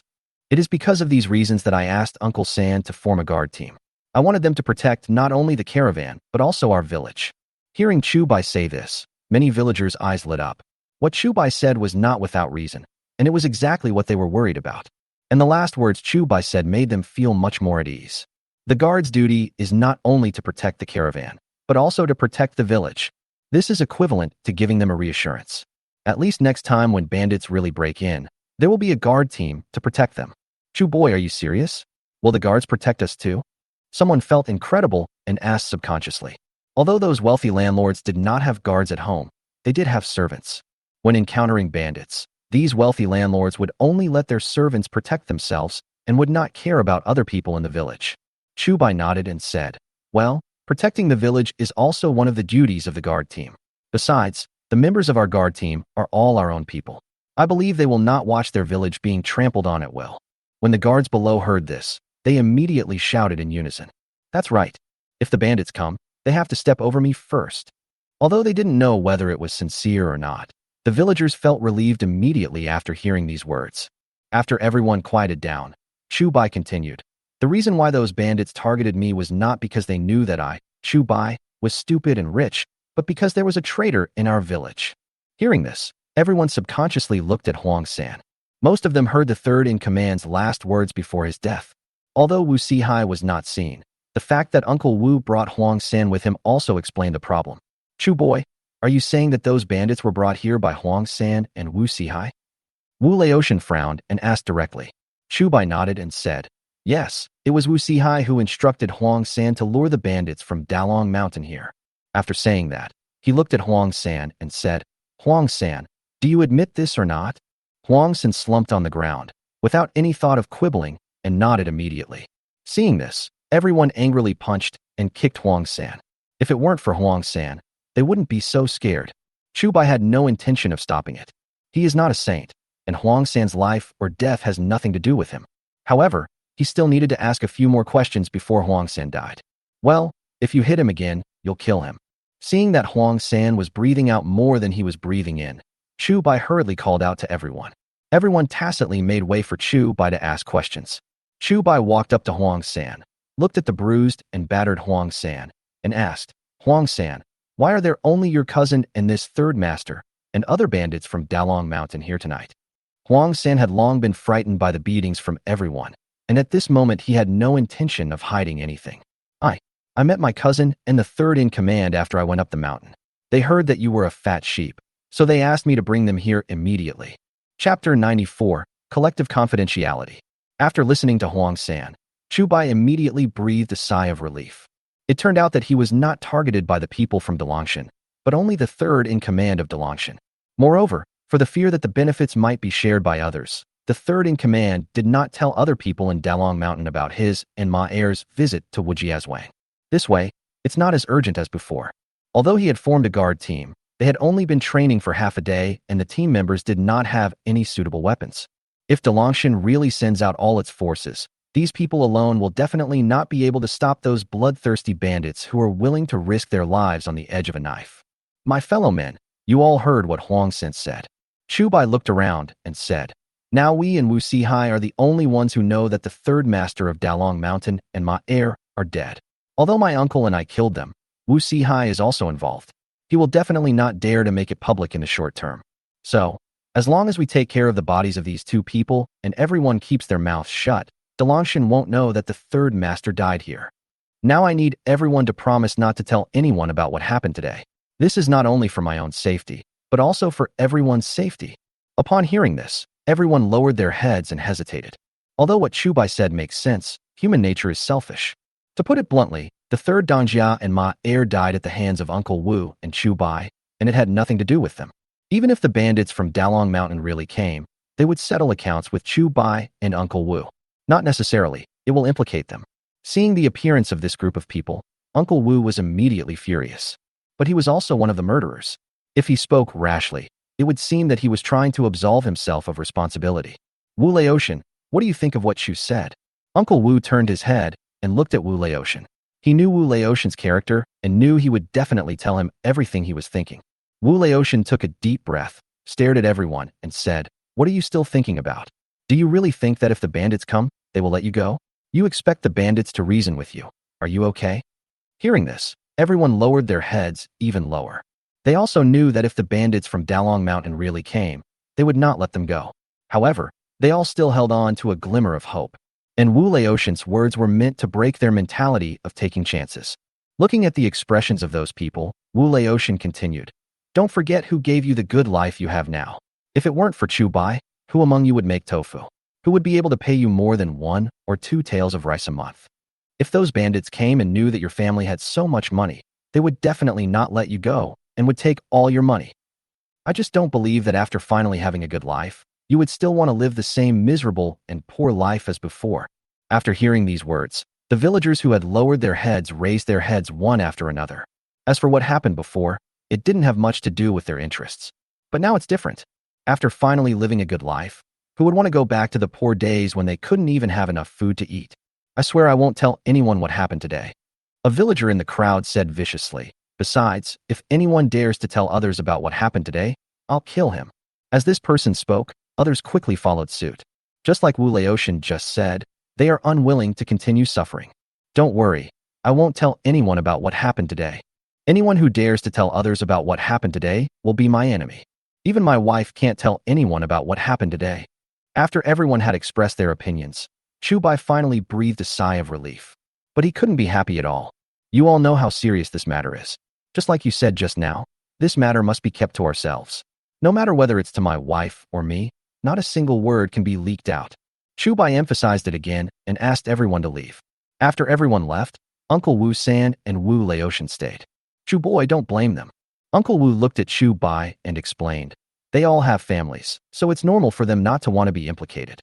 It is because of these reasons that I asked Uncle San to form a guard team. I wanted them to protect not only the caravan, but also our village." Hearing Chu Bai say this, many villagers' eyes lit up. What Chu Bai said was not without reason, and it was exactly what they were worried about. And the last words Chu Bai said made them feel much more at ease. The guard's duty is not only to protect the caravan, but also to protect the village. This is equivalent to giving them a reassurance. At least next time when bandits really break in, there will be a guard team to protect them. Chu Boy, are you serious? Will the guards protect us too? Someone felt incredible and asked subconsciously. Although those wealthy landlords did not have guards at home, they did have servants. When encountering bandits, these wealthy landlords would only let their servants protect themselves and would not care about other people in the village. Chu Bai nodded and said, "Well, protecting the village is also one of the duties of the guard team. Besides, the members of our guard team are all our own people. I believe they will not watch their village being trampled on at will." When the guards below heard this, they immediately shouted in unison, "That's right. If the bandits come, they have to step over me first." Although they didn't know whether it was sincere or not, the villagers felt relieved immediately after hearing these words. After everyone quieted down, Chu Bai continued, "The reason why those bandits targeted me was not because they knew that I, Chu Bai, was stupid and rich, but because there was a traitor in our village." Hearing this, everyone subconsciously looked at Huang San. Most of them heard the third-in-command's last words before his death. Although Wu Sihai was not seen, the fact that Uncle Wu brought Huang San with him also explained the problem. "Chu Boy, are you saying that those bandits were brought here by Huang San and Wu Sihai?" Wu Laotian frowned and asked directly. Chu Bai nodded and said, "Yes, it was Wu Sihai who instructed Huang San to lure the bandits from Dalong Mountain here." After saying that, he looked at Huang San and said, "Huang San, do you admit this or not?" Huang San slumped on the ground, without any thought of quibbling, and nodded immediately. Seeing this, everyone angrily punched and kicked Huang San. If it weren't for Huang San, they wouldn't be so scared. Chu Bai had no intention of stopping it. He is not a saint, and Huang San's life or death has nothing to do with him. However, he still needed to ask a few more questions before Huang San died. "Well, if you hit him again, you'll kill him." Seeing that Huang San was breathing out more than he was breathing in, Chu Bai hurriedly called out to everyone. Everyone tacitly made way for Chu Bai to ask questions. Chu Bai walked up to Huang San, looked at the bruised and battered Huang San, and asked, "Huang San, why are there only your cousin and this third master and other bandits from Dalong Mountain here tonight?" Huang San had long been frightened by the beatings from everyone, and at this moment he had no intention of hiding anything. I met my cousin and the third in command after I went up the mountain. They heard that you were a fat sheep, so they asked me to bring them here immediately." Chapter 94, Collective Confidentiality. After listening to Huang San, Chu Bai immediately breathed a sigh of relief. It turned out that he was not targeted by the people from Dalongshan, but only the third in command of Dalongshan. Moreover, for the fear that the benefits might be shared by others, the third in command did not tell other people in Dalong Mountain about his and Ma Er's visit to Wujiazwang. This way, it's not as urgent as before. Although he had formed a guard team, they had only been training for half a day and the team members did not have any suitable weapons. If Dalongshan really sends out all its forces, these people alone will definitely not be able to stop those bloodthirsty bandits who are willing to risk their lives on the edge of a knife. "My fellow men, you all heard what Huang San said." Chu Bai looked around and said, "Now we and Wu Sihai are the only ones who know that the third master of Dalong Mountain and Ma Er are dead. Although my uncle and I killed them, Wu Sihai is also involved. He will definitely not dare to make it public in the short term. So, as long as we take care of the bodies of these two people and everyone keeps their mouths shut, Dalongshan won't know that the third master died here. Now I need everyone to promise not to tell anyone about what happened today. This is not only for my own safety, but also for everyone's safety. Upon hearing this, everyone lowered their heads and hesitated. Although what Chu Bai said makes sense, human nature is selfish. To put it bluntly, the third Danjia and Ma Er died at the hands of Uncle Wu and Chu Bai, and it had nothing to do with them. Even if the bandits from Dalong Mountain really came, they would settle accounts with Chu Bai and Uncle Wu. Not necessarily, it will implicate them. Seeing the appearance of this group of people, Uncle Wu was immediately furious. But he was also one of the murderers. If he spoke rashly, it would seem that he was trying to absolve himself of responsibility. Wu Laotian, what do you think of what Chu said? Uncle Wu turned his head and looked at Wu Laotian. He knew Wu Laotian's character and knew he would definitely tell him everything he was thinking. Wu Laotian took a deep breath, stared at everyone, and said, "What are you still thinking about? Do you really think that if the bandits come, they will let you go? You expect the bandits to reason with you. Are you okay?" Hearing this, everyone lowered their heads even lower. They also knew that if the bandits from Dalong Mountain really came, they would not let them go. However, they all still held on to a glimmer of hope. And Wu Laotian's words were meant to break their mentality of taking chances. Looking at the expressions of those people, Wu Laotian continued, "Don't forget who gave you the good life you have now. If it weren't for Chu Bai, who among you would make tofu? Who would be able to pay you more than 1 or 2 taels of rice a month? If those bandits came and knew that your family had so much money, they would definitely not let you go and would take all your money. I just don't believe that after finally having a good life, you would still want to live the same miserable and poor life as before." After hearing these words, the villagers who had lowered their heads raised their heads one after another. As for what happened before, it didn't have much to do with their interests. But now it's different. After finally living a good life, who would want to go back to the poor days when they couldn't even have enough food to eat? I swear I won't tell anyone what happened today. A villager in the crowd said viciously. Besides, if anyone dares to tell others about what happened today, I'll kill him. As this person spoke, others quickly followed suit. Just like Wu Laotian just said, they are unwilling to continue suffering. Don't worry, I won't tell anyone about what happened today. Anyone who dares to tell others about what happened today will be my enemy. Even my wife can't tell anyone about what happened today. After everyone had expressed their opinions, Chu Bai finally breathed a sigh of relief. But he couldn't be happy at all. You all know how serious this matter is. Just like you said just now, this matter must be kept to ourselves. No matter whether it's to my wife or me, not a single word can be leaked out. Chu Bai emphasized it again and asked everyone to leave. After everyone left, Uncle Wu San and Wu Laotian stayed. Chu Bai, don't blame them. Uncle Wu looked at Chu Bai and explained, they all have families, so it's normal for them not to want to be implicated.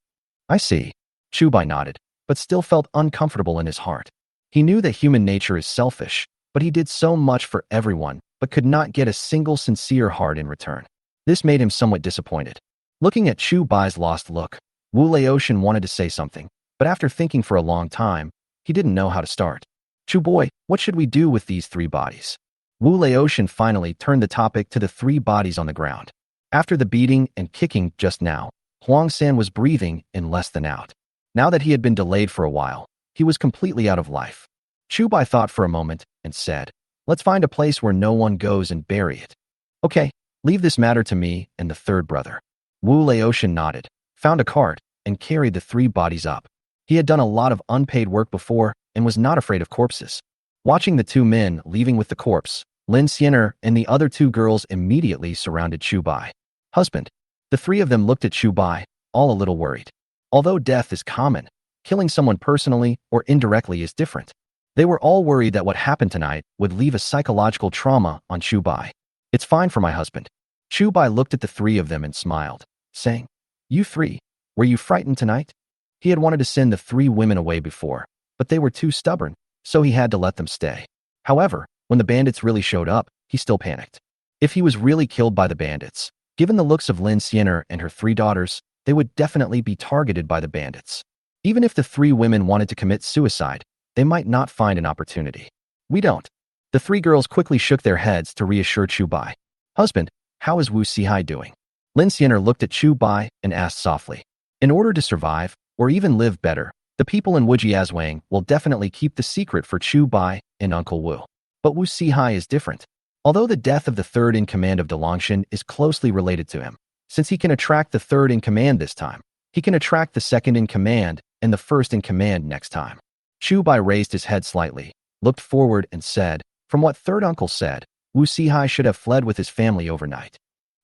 I see. Chu Bai nodded, but still felt uncomfortable in his heart. He knew that human nature is selfish, but he did so much for everyone, but could not get a single sincere heart in return. This made him somewhat disappointed. Looking at Chu Bai's lost look, Wu Laotian wanted to say something, but after thinking for a long time, he didn't know how to start. Chu Bai, what should we do with these 3 bodies? Wu Laotian finally turned the topic to the 3 bodies on the ground. After the beating and kicking just now, Huang San was breathing in less than out. Now that he had been delayed for a while, he was completely out of life. Chu Bai thought for a moment and said, let's find a place where no one goes and bury it. Okay, leave this matter to me and the 3rd brother. Wu Laotian nodded, found a cart, and carried the 3 bodies up. He had done a lot of unpaid work before and was not afraid of corpses. Watching the 2 men leaving with the corpse, Lin Xiener and the other 2 girls immediately surrounded Chu Bai. Husband. The 3 of them looked at Chu Bai, all a little worried. Although death is common, killing someone personally or indirectly is different. They were all worried that what happened tonight would leave a psychological trauma on Chu Bai. It's fine for my husband. Chu Bai looked at the 3 of them and smiled, saying, You 3, were you frightened tonight? He had wanted to send the 3 women away before, but they were too stubborn, so he had to let them stay. However, when the bandits really showed up, he still panicked. If he was really killed by the bandits, given the looks of Lin Xiener and her 3 daughters, they would definitely be targeted by the bandits. Even if the 3 women wanted to commit suicide, they might not find an opportunity. We don't. The 3 girls quickly shook their heads to reassure Chu Bai. Husband, how is Wu Sihai doing? Lin Xiener looked at Chu Bai and asked softly. In order to survive, or even live better, the people in Wujiazwang will definitely keep the secret for Chu Bai and Uncle Wu. But Wu Sihai is different. Although the death of the 3rd in command of Dalongshan is closely related to him, since he can attract the 3rd in command this time, he can attract the 2nd in command and the 1st in command next time. Chu Bai raised his head slightly, looked forward and said, from what 3rd uncle said, Wu Wu Sihai should have fled with his family overnight.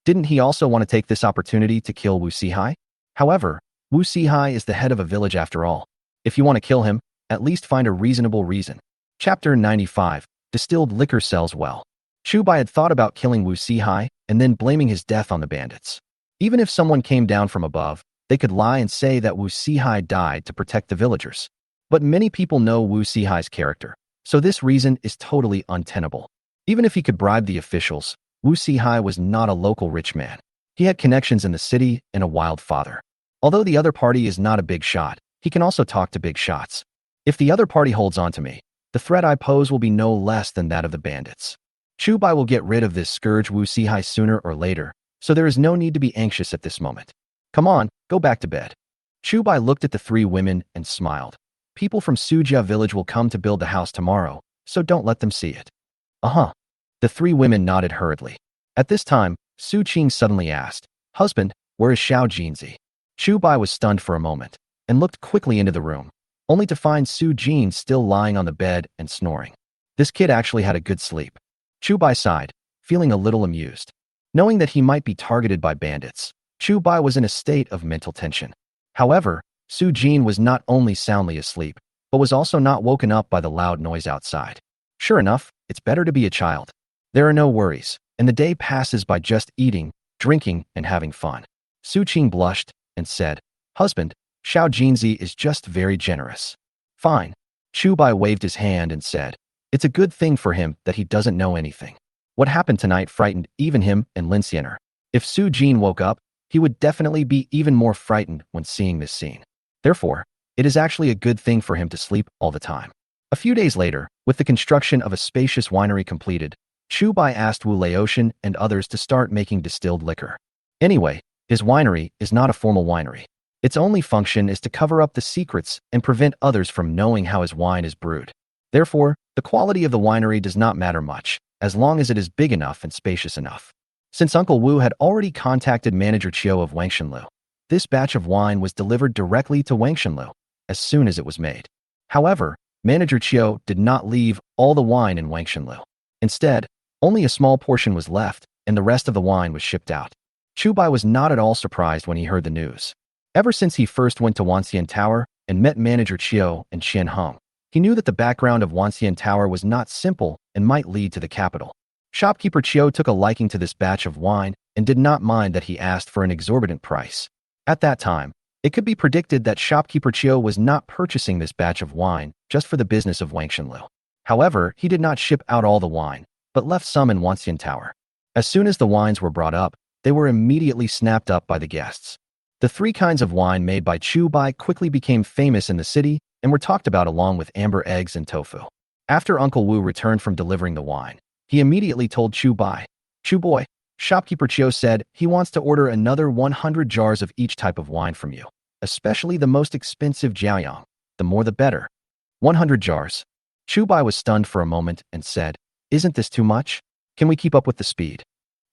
Didn't he also want to take this opportunity to kill Wu Sihai? However, Wu Sihai is the head of a village after all. If you want to kill him, at least find a reasonable reason. Chapter 95. Distilled liquor sells well. Chu Bai had thought about killing Wu Sihai and then blaming his death on the bandits. Even if someone came down from above, they could lie and say that Wu Sihai died to protect the villagers. But many people know Wu Sihai's character, so this reason is totally untenable. Even if he could bribe the officials, Wu Sihai was not a local rich man. He had connections in the city and a wild father. Although the other party is not a big shot, he can also talk to big shots. If the other party holds on to me, the threat I pose will be no less than that of the bandits. Chu Bai will get rid of this scourge Wu Sihai sooner or later, so there is no need to be anxious at this moment. Come on, go back to bed. Chu Bai looked at the three women and smiled. People from Sujia village will come to build the house tomorrow, so don't let them see it. Uh-huh. The three women nodded hurriedly. At this time, Su Qing suddenly asked, Husband, where is Xiao Jinzi? Chu Bai was stunned for a moment and looked quickly into the room, only to find Su Jin still lying on the bed and snoring. This kid actually had a good sleep. Chu Bai sighed, feeling a little amused. Knowing that he might be targeted by bandits, Chu Bai was in a state of mental tension. However, Su Jin was not only soundly asleep, but was also not woken up by the loud noise outside. Sure enough, it's better to be a child. There are no worries, and the day passes by just eating, drinking, and having fun. Su Qing blushed and said, Husband, Xiao Jinzi is just very generous. Fine. Chu Bai waved his hand and said, It's a good thing for him that he doesn't know anything. What happened tonight frightened even him and Lin Xianer. If Su Jin woke up, he would definitely be even more frightened when seeing this scene. Therefore, it is actually a good thing for him to sleep all the time. A few days later, with the construction of a spacious winery completed, Chu Bai asked Wu Laotian and others to start making distilled liquor. Anyway, his winery is not a formal winery. Its only function is to cover up the secrets and prevent others from knowing how his wine is brewed. Therefore, the quality of the winery does not matter much, as long as it is big enough and spacious enough. Since Uncle Wu had already contacted Manager Chiu of Wangshenlu, this batch of wine was delivered directly to Wangshenlu as soon as it was made. However, Manager Chiu did not leave all the wine in Wangshenlu. Instead, only a small portion was left, and the rest of the wine was shipped out. Chu Bai was not at all surprised when he heard the news. Ever since he first went to Wanxian Tower and met Manager Chiu and Qian Heng, he knew that the background of Wanxian Tower was not simple and might lead to the capital. Shopkeeper Chiu took a liking to this batch of wine and did not mind that he asked for an exorbitant price. At that time, it could be predicted that Shopkeeper Chiu was not purchasing this batch of wine just for the business of Wangshenlu. However, he did not ship out all the wine, but left some in Wanxian Tower. As soon as the wines were brought up, they were immediately snapped up by the guests. The three kinds of wine made by Chu Bai quickly became famous in the city and were talked about along with amber eggs and tofu. After Uncle Wu returned from delivering the wine, he immediately told Chu Bai, Chu Boy, Shopkeeper Chiu said he wants to order another 100 jars of each type of wine from you, especially the most expensive Jiaoyang, the more the better. 100 jars. Chu Bai was stunned for a moment and said, Isn't this too much? Can we keep up with the speed?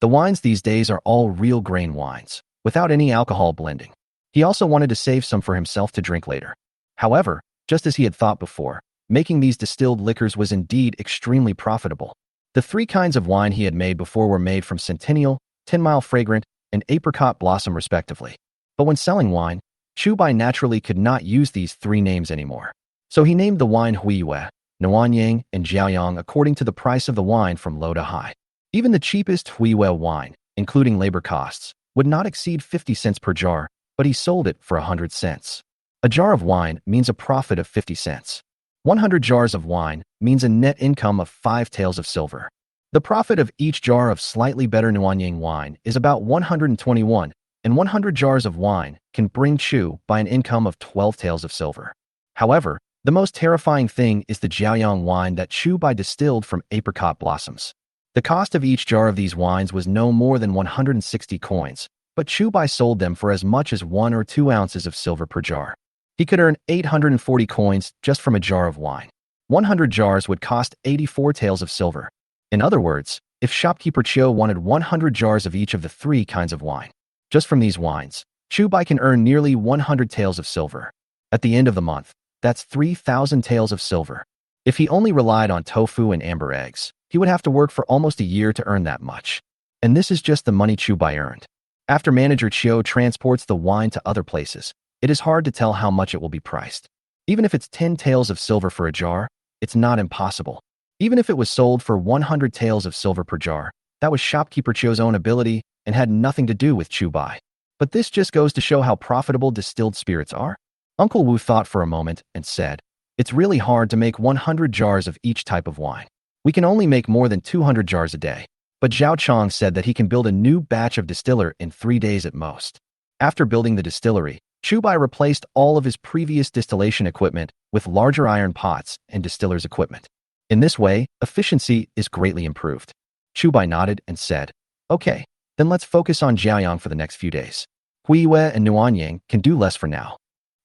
The wines these days are all real grain wines, without any alcohol blending. He also wanted to save some for himself to drink later. However, just as he had thought before, making these distilled liquors was indeed extremely profitable. The three kinds of wine he had made before were made from Centennial, 10-Mile Fragrant, and Apricot Blossom respectively. But when selling wine, Chu Bai naturally could not use these three names anymore. So he named the wine Huiyue, Nuanyang, and Jiaoyang according to the price of the wine from low to high. Even the cheapest Huiyue wine, including labor costs, would not exceed 50 cents per jar, but he sold it for 100 cents. A jar of wine means a profit of 50 cents. 100 jars of wine means a net income of 5 taels of silver. The profit of each jar of slightly better Nuanyang wine is about 121, and 100 jars of wine can bring Chu Bai an income of 12 taels of silver. However, the most terrifying thing is the Jiaoyang wine that Chu Bai distilled from apricot blossoms. The cost of each jar of these wines was no more than 160 coins, but Chu Bai sold them for as much as 1 or 2 ounces of silver per jar. He could earn 840 coins just from a jar of wine. 100 jars would cost 84 taels of silver. In other words, if Shopkeeper Chiu wanted 100 jars of each of the three kinds of wine, just from these wines, Chu Bai can earn nearly 100 taels of silver. At the end of the month, that's 3,000 taels of silver. If he only relied on tofu and amber eggs, He would have to work for almost a year to earn that much. And this is just the money Chu Bai earned. After manager Chiu transports the wine to other places, it is hard to tell how much it will be priced. Even if it's 10 taels of silver for a jar, it's not impossible. Even if it was sold for 100 taels of silver per jar, that was shopkeeper Chiu's own ability and had nothing to do with Chu Bai. But this just goes to show how profitable distilled spirits are. Uncle Wu thought for a moment and said, "It's really hard to make 100 jars of each type of wine. We can only make more than 200 jars a day." But Zhao Chong said that he can build a new batch of distiller in 3 days at most. After building the distillery, Chu Bai replaced all of his previous distillation equipment with larger iron pots and distiller's equipment. In this way, efficiency is greatly improved. Chu Bai nodded and said, "Okay, then let's focus on Jiaoyang for the next few days. Huiyue and Nuanyang can do less for now."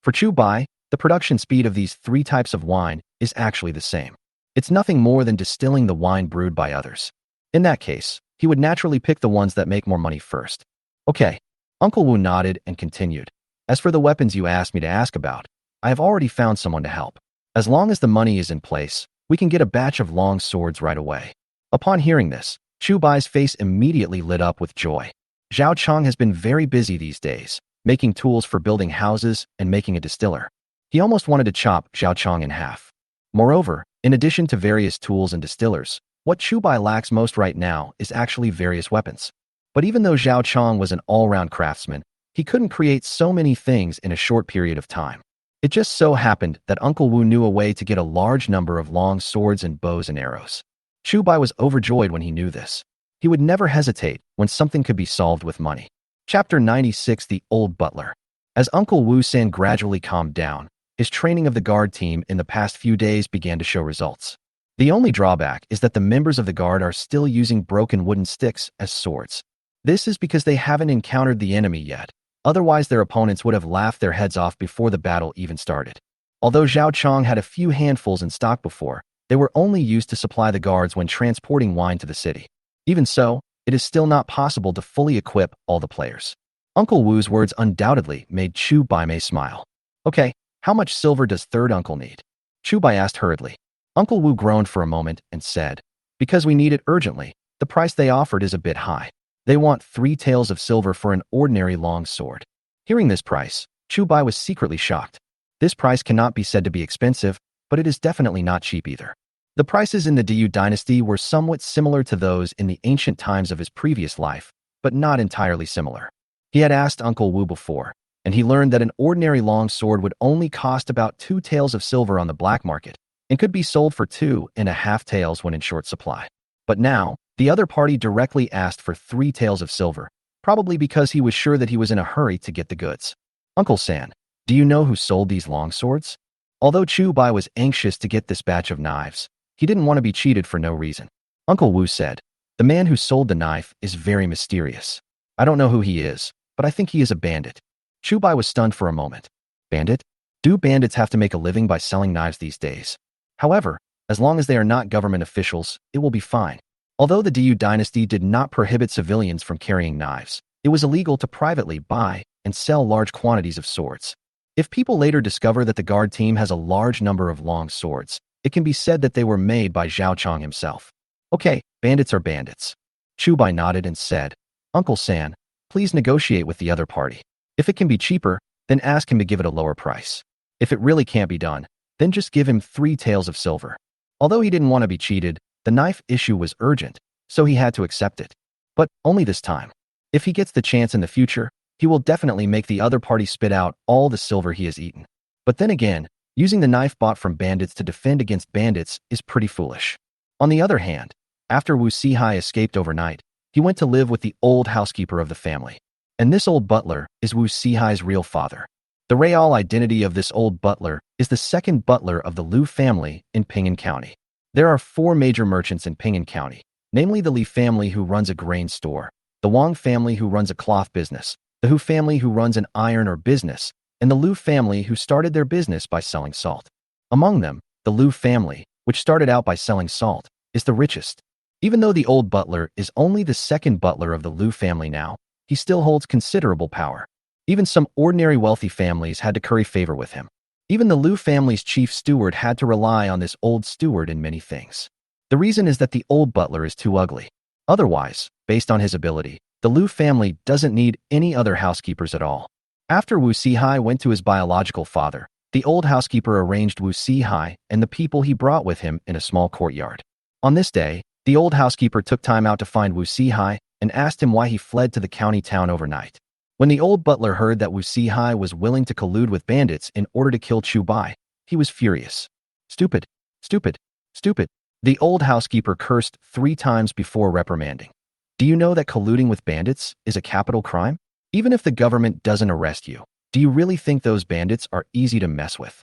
For Chu Bai, the production speed of these 3 types of wine is actually the same. It's nothing more than distilling the wine brewed by others. In that case, he would naturally pick the ones that make more money first. "Okay." Uncle Wu nodded and continued. "As for the weapons you asked me to ask about, I have already found someone to help. As long as the money is in place, we can get a batch of long swords right away." Upon hearing this, Chu Bai's face immediately lit up with joy. Zhao Chong has been very busy these days, making tools for building houses and making a distiller. He almost wanted to chop Zhao Chong in half. Moreover, in addition to various tools and distillers, what Chu Bai lacks most right now is actually various weapons. But even though Zhao Chong was an all-round craftsman, he couldn't create so many things in a short period of time. It just so happened that Uncle Wu knew a way to get a large number of long swords and bows and arrows. Chu Bai was overjoyed when he knew this. He would never hesitate when something could be solved with money. Chapter 96: The Old Butler. As Uncle Wu San gradually calmed down, his training of the guard team in the past few days began to show results. The only drawback is that the members of the guard are still using broken wooden sticks as swords. This is because they haven't encountered the enemy yet. Otherwise, their opponents would have laughed their heads off before the battle even started. Although Zhao Chong had a few handfuls in stock before, they were only used to supply the guards when transporting wine to the city. Even so, it is still not possible to fully equip all the players. Uncle Wu's words undoubtedly made Chu Bai smile. "Okay, how much silver does third uncle need?" Chu Bai asked hurriedly. Uncle Wu groaned for a moment and said, "Because we need it urgently, the price they offered is a bit high. They want 3 taels of silver for an ordinary long sword." Hearing this price, Chu Bai was secretly shocked. This price cannot be said to be expensive, but it is definitely not cheap either. The prices in the Dayu dynasty were somewhat similar to those in the ancient times of his previous life, but not entirely similar. He had asked Uncle Wu before, and he learned that an ordinary long sword would only cost about 2 taels of silver on the black market, and could be sold for 2.5 taels when in short supply. But now, the other party directly asked for 3 taels of silver, probably because he was sure that he was in a hurry to get the goods. "Uncle San, do you know who sold these long swords?" Although Chu Bai was anxious to get this batch of knives, he didn't want to be cheated for no reason. Uncle Wu said, "The man who sold the knife is very mysterious. I don't know who he is, but I think he is a bandit." Chu Bai was stunned for a moment. "Bandit? Do bandits have to make a living by selling knives these days?" However, as long as they are not government officials, it will be fine. Although the Dayu dynasty did not prohibit civilians from carrying knives, it was illegal to privately buy and sell large quantities of swords. If people later discover that the guard team has a large number of long swords, it can be said that they were made by Zhao Chong himself. "Okay, bandits are bandits." Chu Bai nodded and said, "Uncle San, please negotiate with the other party. If it can be cheaper, then ask him to give it a lower price. If it really can't be done, then just give him 3 taels of silver." Although he didn't want to be cheated, the knife issue was urgent, so he had to accept it. But only this time. If he gets the chance in the future, he will definitely make the other party spit out all the silver he has eaten. But then again, using the knife bought from bandits to defend against bandits is pretty foolish. On the other hand, after Wu Sihai escaped overnight, he went to live with the old housekeeper of the family. And this old butler is Wu Sihai's real father. The real identity of this old butler is the second butler of the Liu family in Ping'an County. There are 4 major merchants in Ping'an County, namely the Li family who runs a grain store, the Wang family who runs a cloth business, the Hu family who runs an iron or business, and the Liu family who started their business by selling salt. Among them, the Liu family, which started out by selling salt, is the richest. Even though the old butler is only the second butler of the Liu family now, he still holds considerable power. Even some ordinary wealthy families had to curry favor with him. Even the Liu family's chief steward had to rely on this old steward in many things. The reason is that the old butler is too ugly. Otherwise, based on his ability, the Liu family doesn't need any other housekeepers at all. After Wu Sihai went to his biological father, the old housekeeper arranged Wu Sihai and the people he brought with him in a small courtyard. On this day, the old housekeeper took time out to find Wu Sihai and asked him why he fled to the county town overnight. When the old butler heard that Wu Sihai was willing to collude with bandits in order to kill Chu Bai, he was furious. Stupid, stupid, stupid. The old housekeeper cursed 3 times before reprimanding. Do you know that colluding with bandits is a capital crime? Even if the government doesn't arrest you, do you really think those bandits are easy to mess with?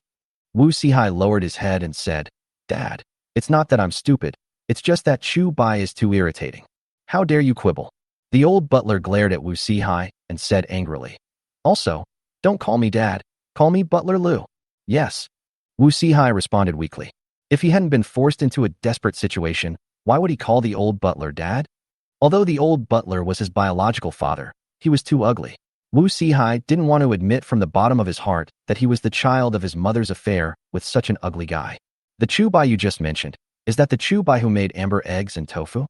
Wu Sihai lowered his head and said, Dad, it's not that I'm stupid, it's just that Chu Bai is too irritating. How dare you quibble? The old butler glared at Wu Sihai and said angrily, Also, don't call me Dad, call me Butler Liu. Yes. Wu Sihai responded weakly. If he hadn't been forced into a desperate situation, why would he call the old butler Dad? Although the old butler was his biological father, he was too ugly. Wu Sihai didn't want to admit from the bottom of his heart that he was the child of his mother's affair with such an ugly guy. The Chu Bai you just mentioned, is that the Chu Bai who made amber eggs and tofu?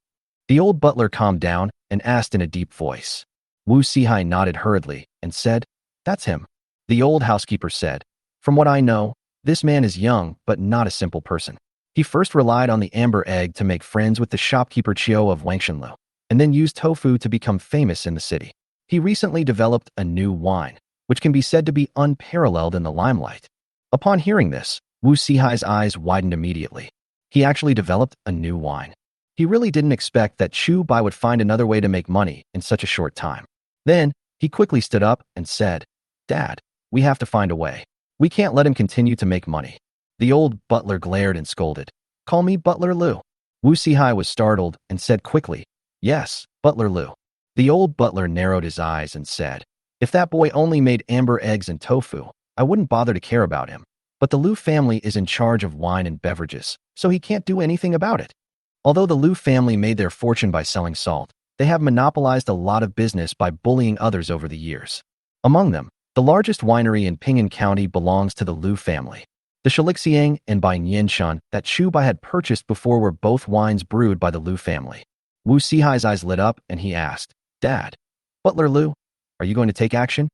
The old butler calmed down and asked in a deep voice. Wu Sihai nodded hurriedly and said, That's him. The old housekeeper said, From what I know, this man is young but not a simple person. He first relied on the amber egg to make friends with the shopkeeper Chiu of Wangshenlu, and then used tofu to become famous in the city. He recently developed a new wine, which can be said to be unparalleled in the limelight. Upon hearing this, Wu Sihai's eyes widened immediately. He actually developed a new wine. He really didn't expect that Chu Bai would find another way to make money in such a short time. Then, he quickly stood up and said, Dad, we have to find a way. We can't let him continue to make money. The old butler glared and scolded. Call me Butler Liu. Wu Sihai was startled and said quickly, Yes, Butler Liu. The old butler narrowed his eyes and said, If that boy only made amber eggs and tofu, I wouldn't bother to care about him. But the Liu family is in charge of wine and beverages, so he can't do anything about it. Although the Liu family made their fortune by selling salt, they have monopolized a lot of business by bullying others over the years. Among them, the largest winery in Ping'an County belongs to the Liu family. The Shilixiang and Bai Nianshan that Chu Bai had purchased before were both wines brewed by the Liu family. Wu Sihai's eyes lit up and he asked, Dad, Butler Liu, are you going to take action?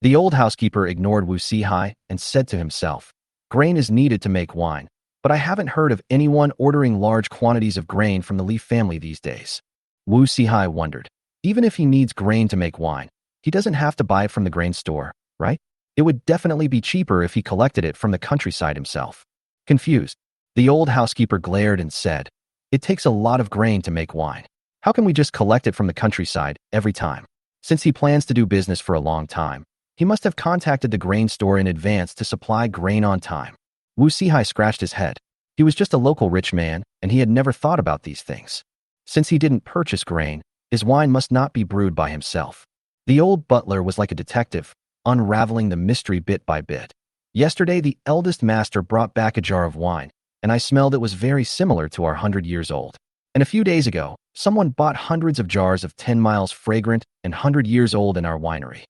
The old housekeeper ignored Wu Sihai and said to himself, Grain is needed to make wine, but I haven't heard of anyone ordering large quantities of grain from the Li family these days. Wu Sihai wondered, even if he needs grain to make wine, he doesn't have to buy it from the grain store, right? It would definitely be cheaper if he collected it from the countryside himself. Confused, the old housekeeper glared and said, It takes a lot of grain to make wine. How can we just collect it from the countryside every time? Since he plans to do business for a long time, he must have contacted the grain store in advance to supply grain on time. Wu Sihai scratched his head. He was just a local rich man, and he had never thought about these things. Since he didn't purchase grain, his wine must not be brewed by himself. The old butler was like a detective, unraveling the mystery bit by bit. Yesterday, the eldest master brought back a jar of wine, and I smelled it was very similar to our 100 years old. And a few days ago, someone bought hundreds of jars of 10 miles fragrant and 100 years old in our winery.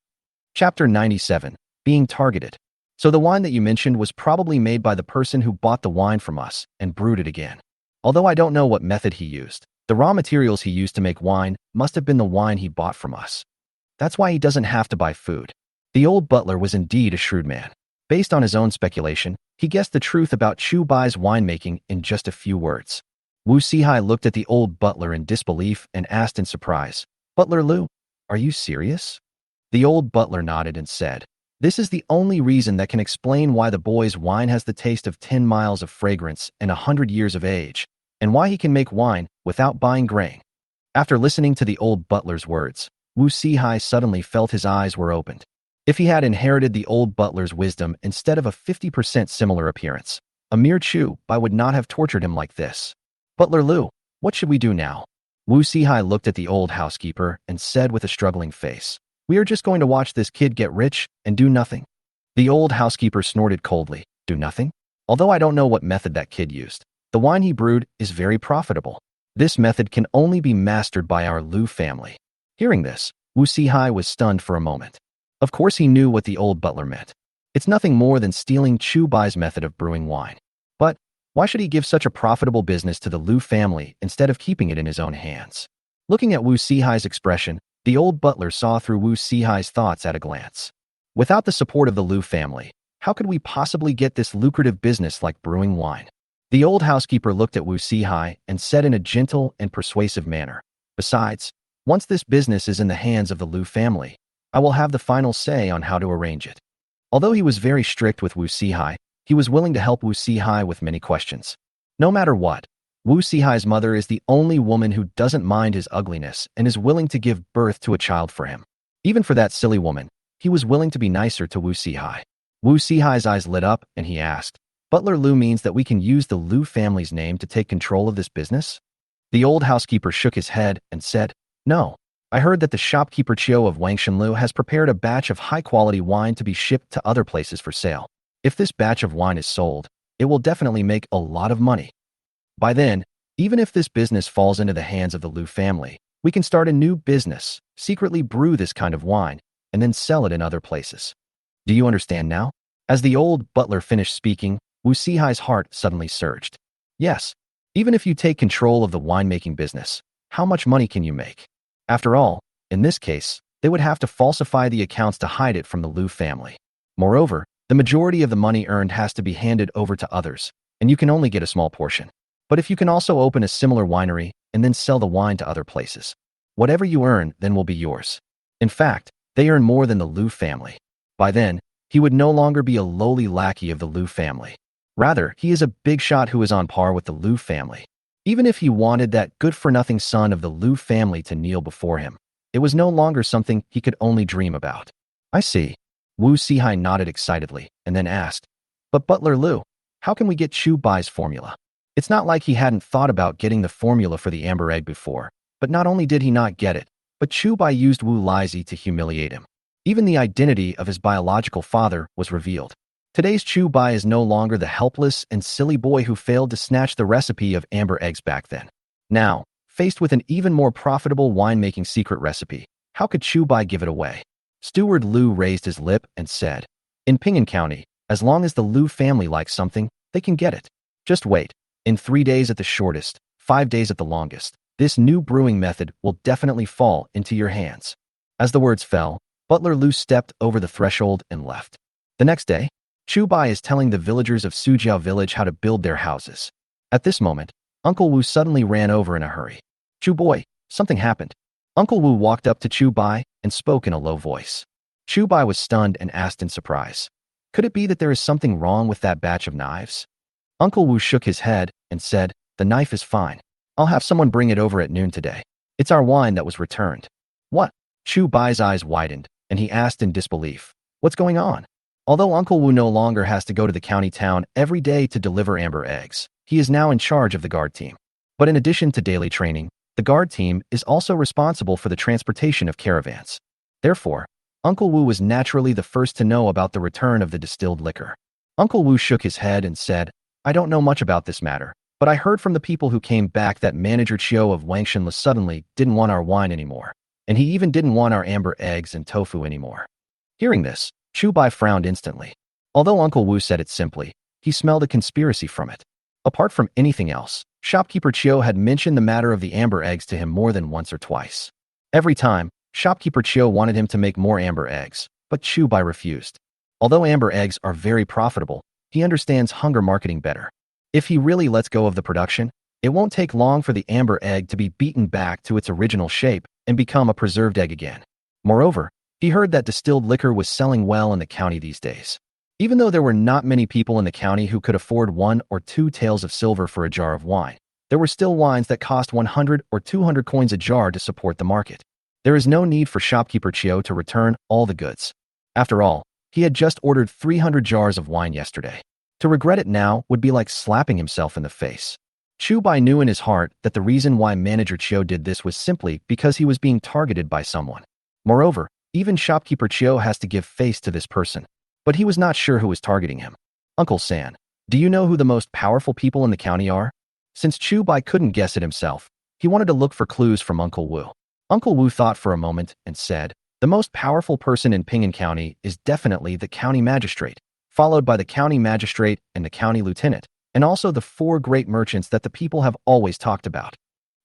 Chapter 97, Being Targeted. So the wine that you mentioned was probably made by the person who bought the wine from us and brewed it again. Although I don't know what method he used, the raw materials he used to make wine must have been the wine he bought from us. That's why he doesn't have to buy food. The old butler was indeed a shrewd man. Based on his own speculation, he guessed the truth about Chu Bai's winemaking in just a few words. Wu Sihai looked at the old butler in disbelief and asked in surprise, Butler Liu, are you serious? The old butler nodded and said, This is the only reason that can explain why the boy's wine has the taste of 10 miles of fragrance and 100 years of age, and why he can make wine without buying grain. After listening to the old butler's words, Wu Sihai suddenly felt his eyes were opened. If he had inherited the old butler's wisdom instead of a 50% similar appearance, a mere Chu Bai would not have tortured him like this. Butler Liu, what should we do now? Wu Sihai looked at the old housekeeper and said with a struggling face, We are just going to watch this kid get rich and do nothing. The old housekeeper snorted coldly, Do nothing? Although I don't know what method that kid used, the wine he brewed is very profitable. This method can only be mastered by our Liu family. Hearing this, Wu Sihai was stunned for a moment. Of course he knew what the old butler meant. It's nothing more than stealing Chu Bai's method of brewing wine. But Why should he give such a profitable business to the Lu family instead of keeping it in his own hands? Looking at Wu Sihai's expression, the old butler saw through Wu Sihai's thoughts at a glance. Without the support of the Lu family, how could we possibly get this lucrative business like brewing wine? The old housekeeper looked at Wu Sihai and said in a gentle and persuasive manner, "Besides, once this business is in the hands of the Lu family, I will have the final say on how to arrange it." Although he was very strict with Wu Sihai, he was willing to help Wu Sihai with many questions. No matter what, Wu Sihai's mother is the only woman who doesn't mind his ugliness and is willing to give birth to a child for him. Even for that silly woman, he was willing to be nicer to Wu Sihai. Wu Sihai's eyes lit up and he asked, "Butler Lu means that we can use the Lu family's name to take control of this business?" The old housekeeper shook his head and said, "No. I heard that the shopkeeper Chiu of Wangshanlu has prepared a batch of high-quality wine to be shipped to other places for sale. If this batch of wine is sold, it will definitely make a lot of money. By then, even if this business falls into the hands of the Lu family, we can start a new business, secretly brew this kind of wine, and then sell it in other places. Do you understand now?" As the old butler finished speaking, Wu Sihai's heart suddenly surged. Yes, even if you take control of the winemaking business, how much money can you make? After all, in this case, they would have to falsify the accounts to hide it from the Lu family. Moreover, the majority of the money earned has to be handed over to others, and you can only get a small portion. But if you can also open a similar winery and then sell the wine to other places, whatever you earn then will be yours. In fact, they earn more than the Lu family. By then, he would no longer be a lowly lackey of the Lu family. Rather, he is a big shot who is on par with the Lu family. Even if he wanted that good-for-nothing son of the Lu family to kneel before him, it was no longer something he could only dream about. I see. Wu Sihai nodded excitedly and then asked, "But Butler Lu, how can we get Chu Bai's formula?" It's not like he hadn't thought about getting the formula for the amber egg before, but not only did he not get it, but Chu Bai used Wu Lizi to humiliate him. Even the identity of his biological father was revealed. Today's Chu Bai is no longer the helpless and silly boy who failed to snatch the recipe of amber eggs back then. Now, faced with an even more profitable winemaking secret recipe, how could Chu Bai give it away? Steward Lu raised his lip and said, "In Ping'an County, as long as the Lu family likes something, they can get it. Just wait. In 3 days at the shortest, 5 days at the longest, this new brewing method will definitely fall into your hands." As the words fell, Butler Lu stepped over the threshold and left. The next day, Chu Bai is telling the villagers of Sujiao village how to build their houses. At this moment, Uncle Wu suddenly ran over in a hurry. "Chu boy, something happened." Uncle Wu walked up to Chu Bai and spoke in a low voice. Chu Bai was stunned and asked in surprise, "Could it be that there is something wrong with that batch of knives?" Uncle Wu shook his head and said, "The knife is fine. I'll have someone bring it over at noon today. It's our wine that was returned." "What?" Chu Bai's eyes widened, and he asked in disbelief, "What's going on?" Although Uncle Wu no longer has to go to the county town every day to deliver amber eggs, he is now in charge of the guard team. But in addition to daily training, the guard team is also responsible for the transportation of caravans. Therefore, Uncle Wu was naturally the first to know about the return of the distilled liquor. Uncle Wu shook his head and said, "I don't know much about this matter, but I heard from the people who came back that Manager Chiu of Wangshanlu suddenly didn't want our wine anymore, and he even didn't want our amber eggs and tofu anymore." Hearing this, Chu Bai frowned instantly. Although Uncle Wu said it simply, he smelled a conspiracy from it. Apart from anything else, shopkeeper Chiu had mentioned the matter of the amber eggs to him more than once or twice. Every time, shopkeeper Chiu wanted him to make more amber eggs, but Chu Bai refused. Although amber eggs are very profitable, he understands hunger marketing better. If he really lets go of the production, it won't take long for the amber egg to be beaten back to its original shape and become a preserved egg again. Moreover, he heard that distilled liquor was selling well in the county these days. Even though there were not many people in the county who could afford 1 or 2 taels of silver for a jar of wine, there were still wines that cost 100 or 200 coins a jar to support the market. There is no need for shopkeeper Chiu to return all the goods. After all, he had just ordered 300 jars of wine yesterday. To regret it now would be like slapping himself in the face. Chu Bai knew in his heart that the reason why Manager Chiu did this was simply because he was being targeted by someone. Moreover, even shopkeeper Chiu has to give face to this person. But he was not sure who was targeting him. "Uncle San, do you know who the most powerful people in the county are?" Since Chu Bai couldn't guess it himself, he wanted to look for clues from Uncle Wu. Uncle Wu thought for a moment and said, "The most powerful person in Ping'an County is definitely the county magistrate, followed by the county magistrate and the county lieutenant, and also the four great merchants that the people have always talked about.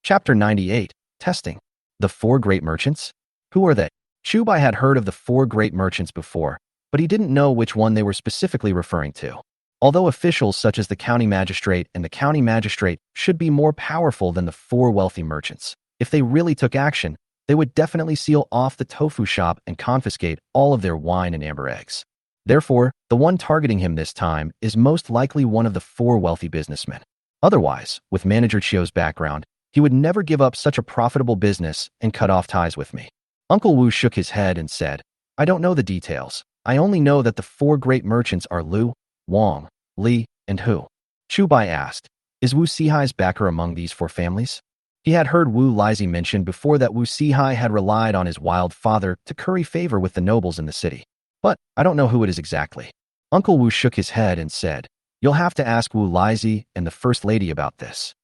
Chapter 98, Testing. The four great merchants? Who are they? Chu Bai had heard of the four great merchants before, but he didn't know which one they were specifically referring to. Although officials such as the county magistrate and the county magistrate should be more powerful than the four wealthy merchants, if they really took action, they would definitely seal off the tofu shop and confiscate all of their wine and amber eggs. Therefore, the one targeting him this time is most likely one of the four wealthy businessmen. Otherwise, with Manager Chio's background, he would never give up such a profitable business and cut off ties with me. Uncle Wu shook his head and said, I don't know the details. I only know that the four great merchants are Lu, Wang, Li, and Hu. Chu Bai asked, is Wu Sihai's backer among these four families? He had heard Wu Lizhi mention before that Wu Sihai had relied on his wild father to curry favor with the nobles in the city. But I don't know who it is exactly. Uncle Wu shook his head and said, you'll have to ask Wu Lizhi and the first lady about this.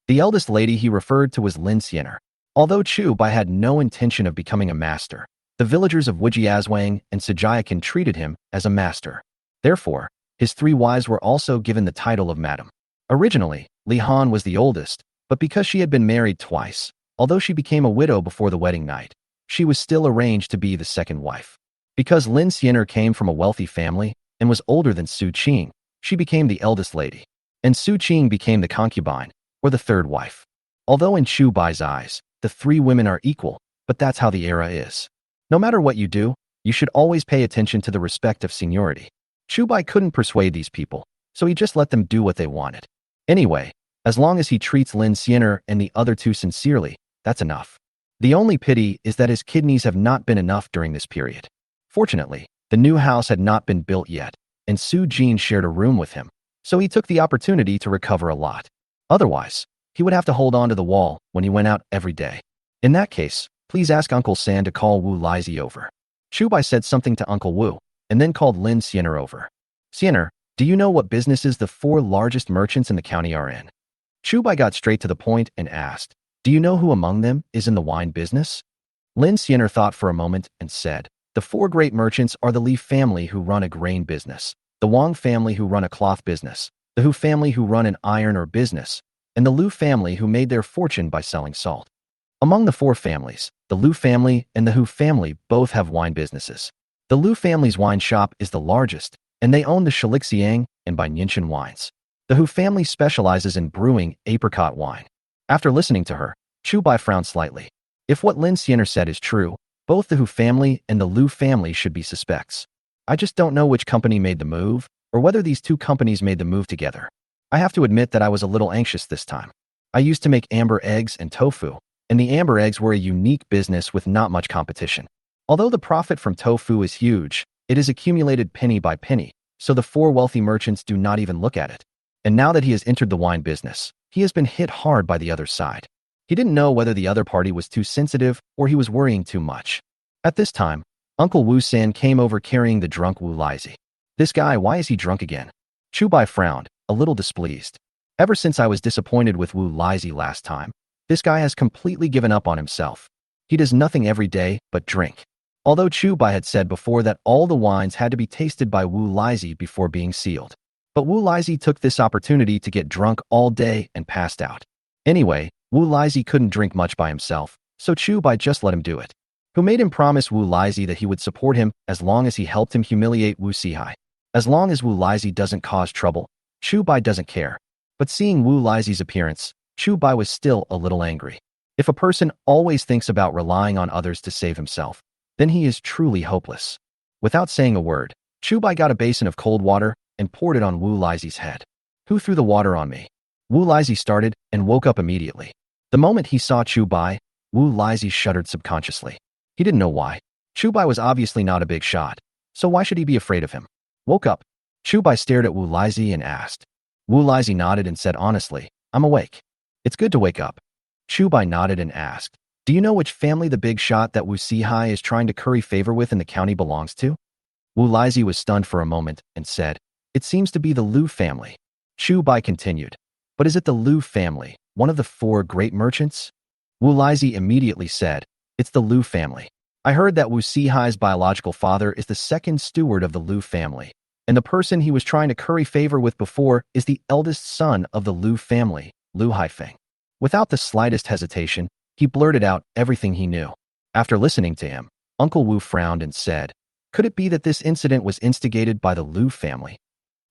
The eldest lady he referred to was Lin Xiener. Although Chu Bai had no intention of becoming a master, the villagers of Wujiazwang and Sajiakan treated him as a master. Therefore, his three wives were also given the title of madam. Originally, Li Han was the oldest, but because she had been married twice, although she became a widow before the wedding night, she was still arranged to be the second wife. Because Lin Xiener came from a wealthy family and was older than Su Qing, she became the eldest lady, and Su Qing became the concubine, or the third wife. Although in Chu Bai's eyes, the three women are equal, but that's how the era is. No matter what you do, you should always pay attention to the respect of seniority. Chu Bai couldn't persuade these people, so he just let them do what they wanted. Anyway, as long as he treats Lin Xiener and the other two sincerely, that's enough. The only pity is that his kidneys have not been enough during this period. Fortunately, the new house had not been built yet, and Su Jin shared a room with him, so he took the opportunity to recover a lot. Otherwise, he would have to hold on to the wall when he went out every day. In that case, please ask Uncle San to call Wu Lizhi over. Chu Bai said something to Uncle Wu, and then called Lin Xiener over. Xiener, do you know what businesses the four largest merchants in the county are in? Chu Bai got straight to the point and asked, do you know who among them is in the wine business? Lin Xiener thought for a moment and said, the four great merchants are the Li family who run a grain business, the Wang family who run a cloth business, the Hu family who run an iron ore business, and the Lu family who made their fortune by selling salt. Among the four families, the Lu family and the Hu family both have wine businesses. The Lu family's wine shop is the largest, and they own the Shilixiang and Baininshan wines. The Hu family specializes in brewing apricot wine. After listening to her, Chu Bai frowned slightly. If what Lin Xiener said is true, both the Hu family and the Lu family should be suspects. I just don't know which company made the move, or whether these two companies made the move together. I have to admit that I was a little anxious this time. I used to make amber eggs and tofu, and the amber eggs were a unique business with not much competition. Although the profit from tofu is huge, it is accumulated penny by penny, so the four wealthy merchants do not even look at it. And now that he has entered the wine business, he has been hit hard by the other side. He didn't know whether the other party was too sensitive or he was worrying too much. At this time, Uncle Wu San came over carrying the drunk Wu Lizhi. This guy, why is he drunk again? Chu Bai frowned, a little displeased. Ever since I was disappointed with Wu Lizhi last time, this guy has completely given up on himself. He does nothing every day but drink. Although Chu Bai had said before that all the wines had to be tasted by Wu Lizhi before being sealed. But Wu Lizhi took this opportunity to get drunk all day and passed out. Anyway, Wu Lizhi couldn't drink much by himself, so Chu Bai just let him do it. Who made him promise Wu Lizhi that he would support him as long as he helped him humiliate Wu Sihai. As long as Wu Lizhi doesn't cause trouble, Chu Bai doesn't care. But seeing Wu Lizhi's appearance, Chu Bai was still a little angry. If a person always thinks about relying on others to save himself, then he is truly hopeless. Without saying a word, Chu Bai got a basin of cold water and poured it on Wu Lizhi's head. Who threw the water on me? Wu Lizhi started and woke up immediately. The moment he saw Chu Bai, Wu Lizhi shuddered subconsciously. He didn't know why. Chu Bai was obviously not a big shot, so why should he be afraid of him? Woke up. Chu Bai stared at Wu Lizhi and asked. Wu Lizhi nodded and said honestly, I'm awake. It's good to wake up. Chu Bai nodded and asked, do you know which family the big shot that Wu Sihai is trying to curry favor with in the county belongs to? Wu Lizhi was stunned for a moment and said, it seems to be the Lu family. Chu Bai continued, but is it the Lu family, one of the four great merchants? Wu Lizhi immediately said, it's the Lu family. I heard that Wu Sihai's biological father is the second steward of the Lu family, And the person he was trying to curry favor with before is the eldest son of the Liu family, Liu Haifeng. Without the slightest hesitation, he blurted out everything he knew. After listening to him, Uncle Wu frowned and said, "Could it be that this incident was instigated by the Liu family?"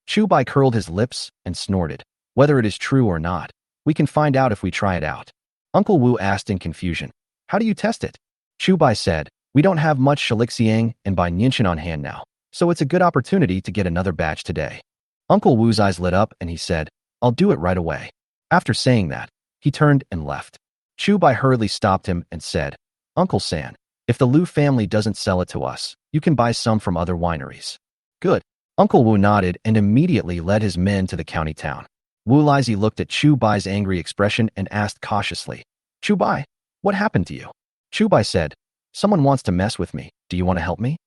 Chu Bai curled his lips and snorted. "Whether it is true or not, we can find out if we try it out." Uncle Wu asked in confusion, "How do you test it?" Chu Bai said, "We don't have much shilixiang and bai nianchen on hand now, so it's a good opportunity to get another batch today." Uncle Wu's eyes lit up and he said, "I'll do it right away." After saying that, he turned and left. Chu Bai hurriedly stopped him and said, "Uncle San, if the Liu family doesn't sell it to us, you can buy some from other wineries." "Good." Uncle Wu nodded and immediately led his men to the county town. Wu Laizi looked at Chu Bai's angry expression and asked cautiously, "Chu Bai, what happened to you?" Chu Bai said, "Someone wants to mess with me. Do you want to help me?"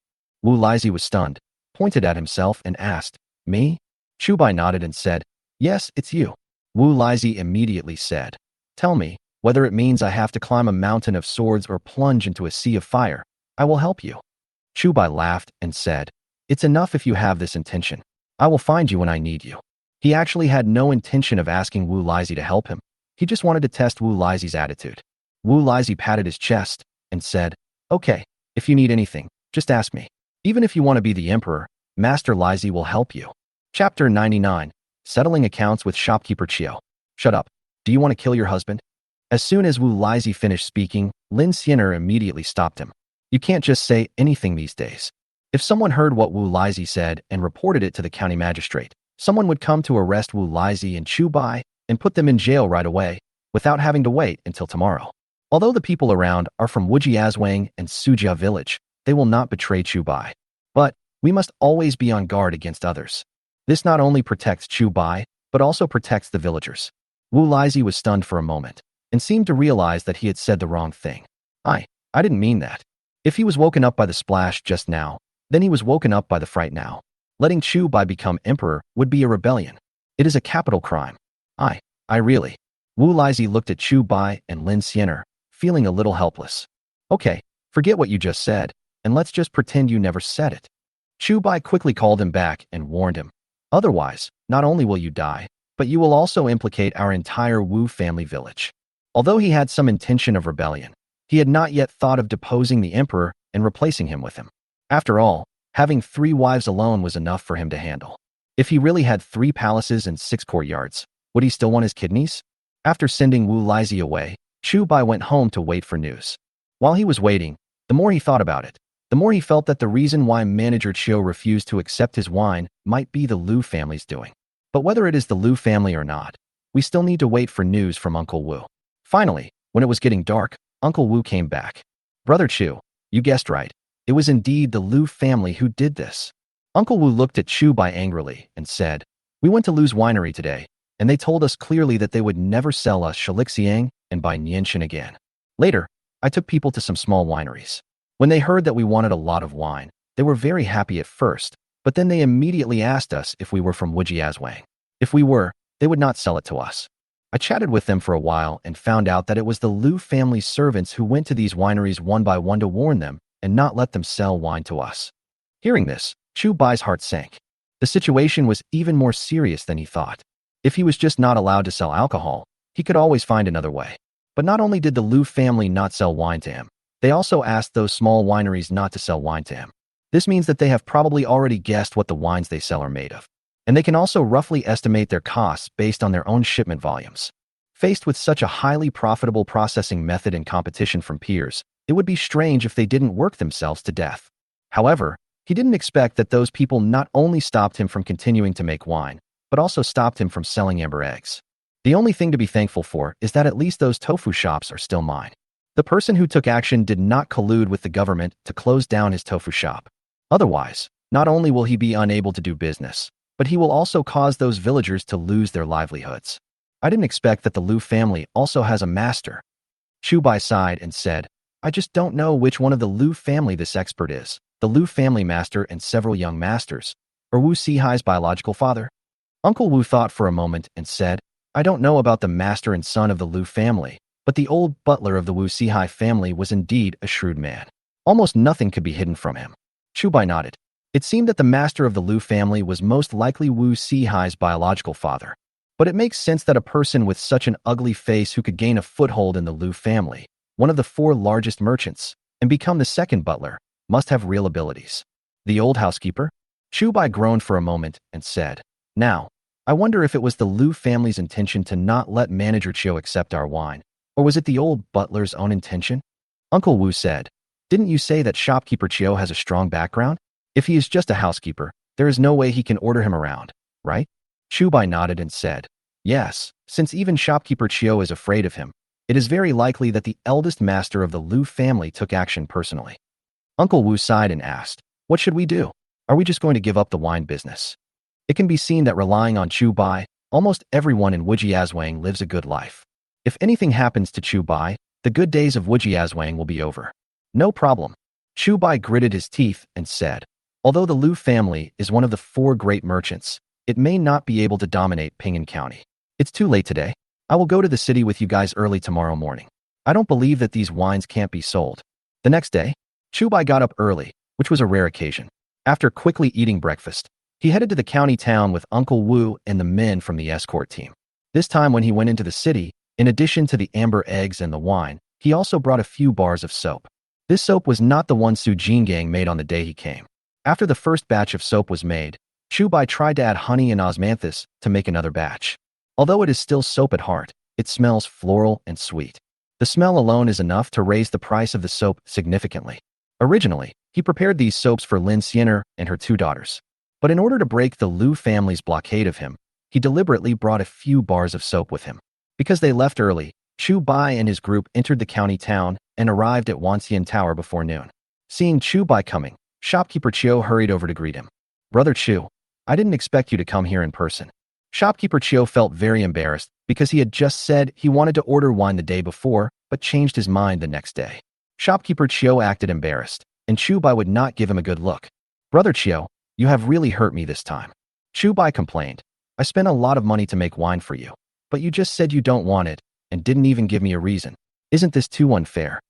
Wu Laizi was stunned, pointed at himself and asked, "Me?" Chu Bai nodded and said, "Yes, it's you." Wu Laizi immediately said, "Tell me, whether it means I have to climb a mountain of swords or plunge into a sea of fire, I will help you." Chu Bai laughed and said, "It's enough if you have this intention. I will find you when I need you." He actually had no intention of asking Wu Laizi to help him. He just wanted to test Wu Laizi's attitude. Wu Laizi patted his chest and said, "Okay, if you need anything, just ask me. Even if you want to be the emperor, Master Laizi will help you." Chapter 99. Settling accounts with shopkeeper Chiao. "Shut up. Do you want to kill your husband?" As soon as Wu Laizi finished speaking, Lin Xiener immediately stopped him. "You can't just say anything these days." If someone heard what Wu Laizi said and reported it to the county magistrate, someone would come to arrest Wu Laizi and Chu Bai and put them in jail right away, without having to wait until tomorrow. Although the people around are from Wujiazwang and Sujia village, they will not betray Chu Bai. But we must always be on guard against others. This not only protects Chu Bai, but also protects the villagers. Wu Laizi was stunned for a moment, and seemed to realize that he had said the wrong thing. I didn't mean that. If he was woken up by the splash just now, then he was woken up by the fright now. Letting Chu Bai become emperor would be a rebellion. It is a capital crime. I really. Wu Laizi looked at Chu Bai and Lin Xiener, feeling a little helpless. "Okay, forget what you just said, and let's just pretend you never said it." Chu Bai quickly called him back and warned him. "Otherwise, not only will you die, but you will also implicate our entire Wu family village." Although he had some intention of rebellion, he had not yet thought of deposing the emperor and replacing him with him. After all, having 3 wives alone was enough for him to handle. If he really had 3 palaces and 6 courtyards, would he still want his kidneys? After sending Wu Laizi away, Chu Bai went home to wait for news. While he was waiting, the more he thought about it, the more he felt that the reason why manager Chiao refused to accept his wine might be the Liu family's doing. But whether it is the Liu family or not, we still need to wait for news from Uncle Wu. Finally, when it was getting dark, Uncle Wu came back. "Brother Chu, you guessed right. It was indeed the Liu family who did this." Uncle Wu looked at Chu Bai angrily and said, "We went to Liu's winery today, and they told us clearly that they would never sell us shilixiang and bai nianchen again. Later, I took people to some small wineries. When they heard that we wanted a lot of wine, they were very happy at first, but then they immediately asked us if we were from Wujiazwang. If we were, they would not sell it to us. I chatted with them for a while and found out that it was the Liu family's servants who went to these wineries one by one to warn them and not let them sell wine to us." Hearing this, Chu Bai's heart sank. The situation was even more serious than he thought. If he was just not allowed to sell alcohol, he could always find another way. But not only did the Liu family not sell wine to him, they also asked those small wineries not to sell wine to him. This means that they have probably already guessed what the wines they sell are made of. And they can also roughly estimate their costs based on their own shipment volumes. Faced with such a highly profitable processing method and competition from peers, it would be strange if they didn't work themselves to death. However, he didn't expect that those people not only stopped him from continuing to make wine, but also stopped him from selling amber eggs. The only thing to be thankful for is that at least those tofu shops are still mine. The person who took action did not collude with the government to close down his tofu shop. Otherwise, not only will he be unable to do business, but he will also cause those villagers to lose their livelihoods. I didn't expect that the Liu family also has a master. Chu Bai sighed and said, "I just don't know which one of the Liu family this expert is, the Liu family master and several young masters, or Wu Sihai's biological father." Uncle Wu thought for a moment and said, "I don't know about the master and son of the Liu family, but the old butler of the Wu Sihai family was indeed a shrewd man. Almost nothing could be hidden from him." Chu Bai nodded. It seemed that the master of the Liu family was most likely Wu Sihai's biological father. But it makes sense that a person with such an ugly face who could gain a foothold in the Liu family, one of the 4 largest merchants, and become the second butler, must have real abilities. The old housekeeper? Chu Bai groaned for a moment and said, "Now, I wonder if it was the Liu family's intention to not let Manager Chiu accept our wine, or was it the old butler's own intention?" Uncle Wu said, "Didn't you say that shopkeeper Chiu has a strong background? If he is just a housekeeper, there is no way he can order him around, right?" Chu Bai nodded and said, "Yes, since even shopkeeper Chiu is afraid of him, it is very likely that the eldest master of the Liu family took action personally." Uncle Wu sighed and asked, "What should we do? Are we just going to give up the wine business?" It can be seen that relying on Chu Bai, almost everyone in Wujiazwang lives a good life. If anything happens to Chu Bai, the good days of Wujiazwang will be over. "No problem." Chu Bai gritted his teeth and said, "Although the Liu family is one of the 4 great merchants, it may not be able to dominate Ping'an County. It's too late today. I will go to the city with you guys early tomorrow morning. I don't believe that these wines can't be sold." The next day, Chu Bai got up early, which was a rare occasion. After quickly eating breakfast, he headed to the county town with Uncle Wu and the men from the escort team. This time when he went into the city, in addition to the amber eggs and the wine, he also brought a few bars of soap. This soap was not the one Su Jingang made on the day he came. After the first batch of soap was made, Chu Bai tried to add honey and osmanthus to make another batch. Although it is still soap at heart, it smells floral and sweet. The smell alone is enough to raise the price of the soap significantly. Originally, he prepared these soaps for Lin Xiener and her 2 daughters. But in order to break the Liu family's blockade of him, he deliberately brought a few bars of soap with him. Because they left early, Chu Bai and his group entered the county town and arrived at Wanxian Tower before noon. Seeing Chu Bai coming, shopkeeper Chiu hurried over to greet him. "Brother Chu, I didn't expect you to come here in person." Shopkeeper Chiu felt very embarrassed because he had just said he wanted to order wine the day before, but changed his mind the next day. Shopkeeper Chiu acted embarrassed, and Chu Bai would not give him a good look. "Brother Chiu, you have really hurt me this time." Chu Bai complained. "I spent a lot of money to make wine for you, but you just said you don't want it, and didn't even give me a reason. Isn't this too unfair?"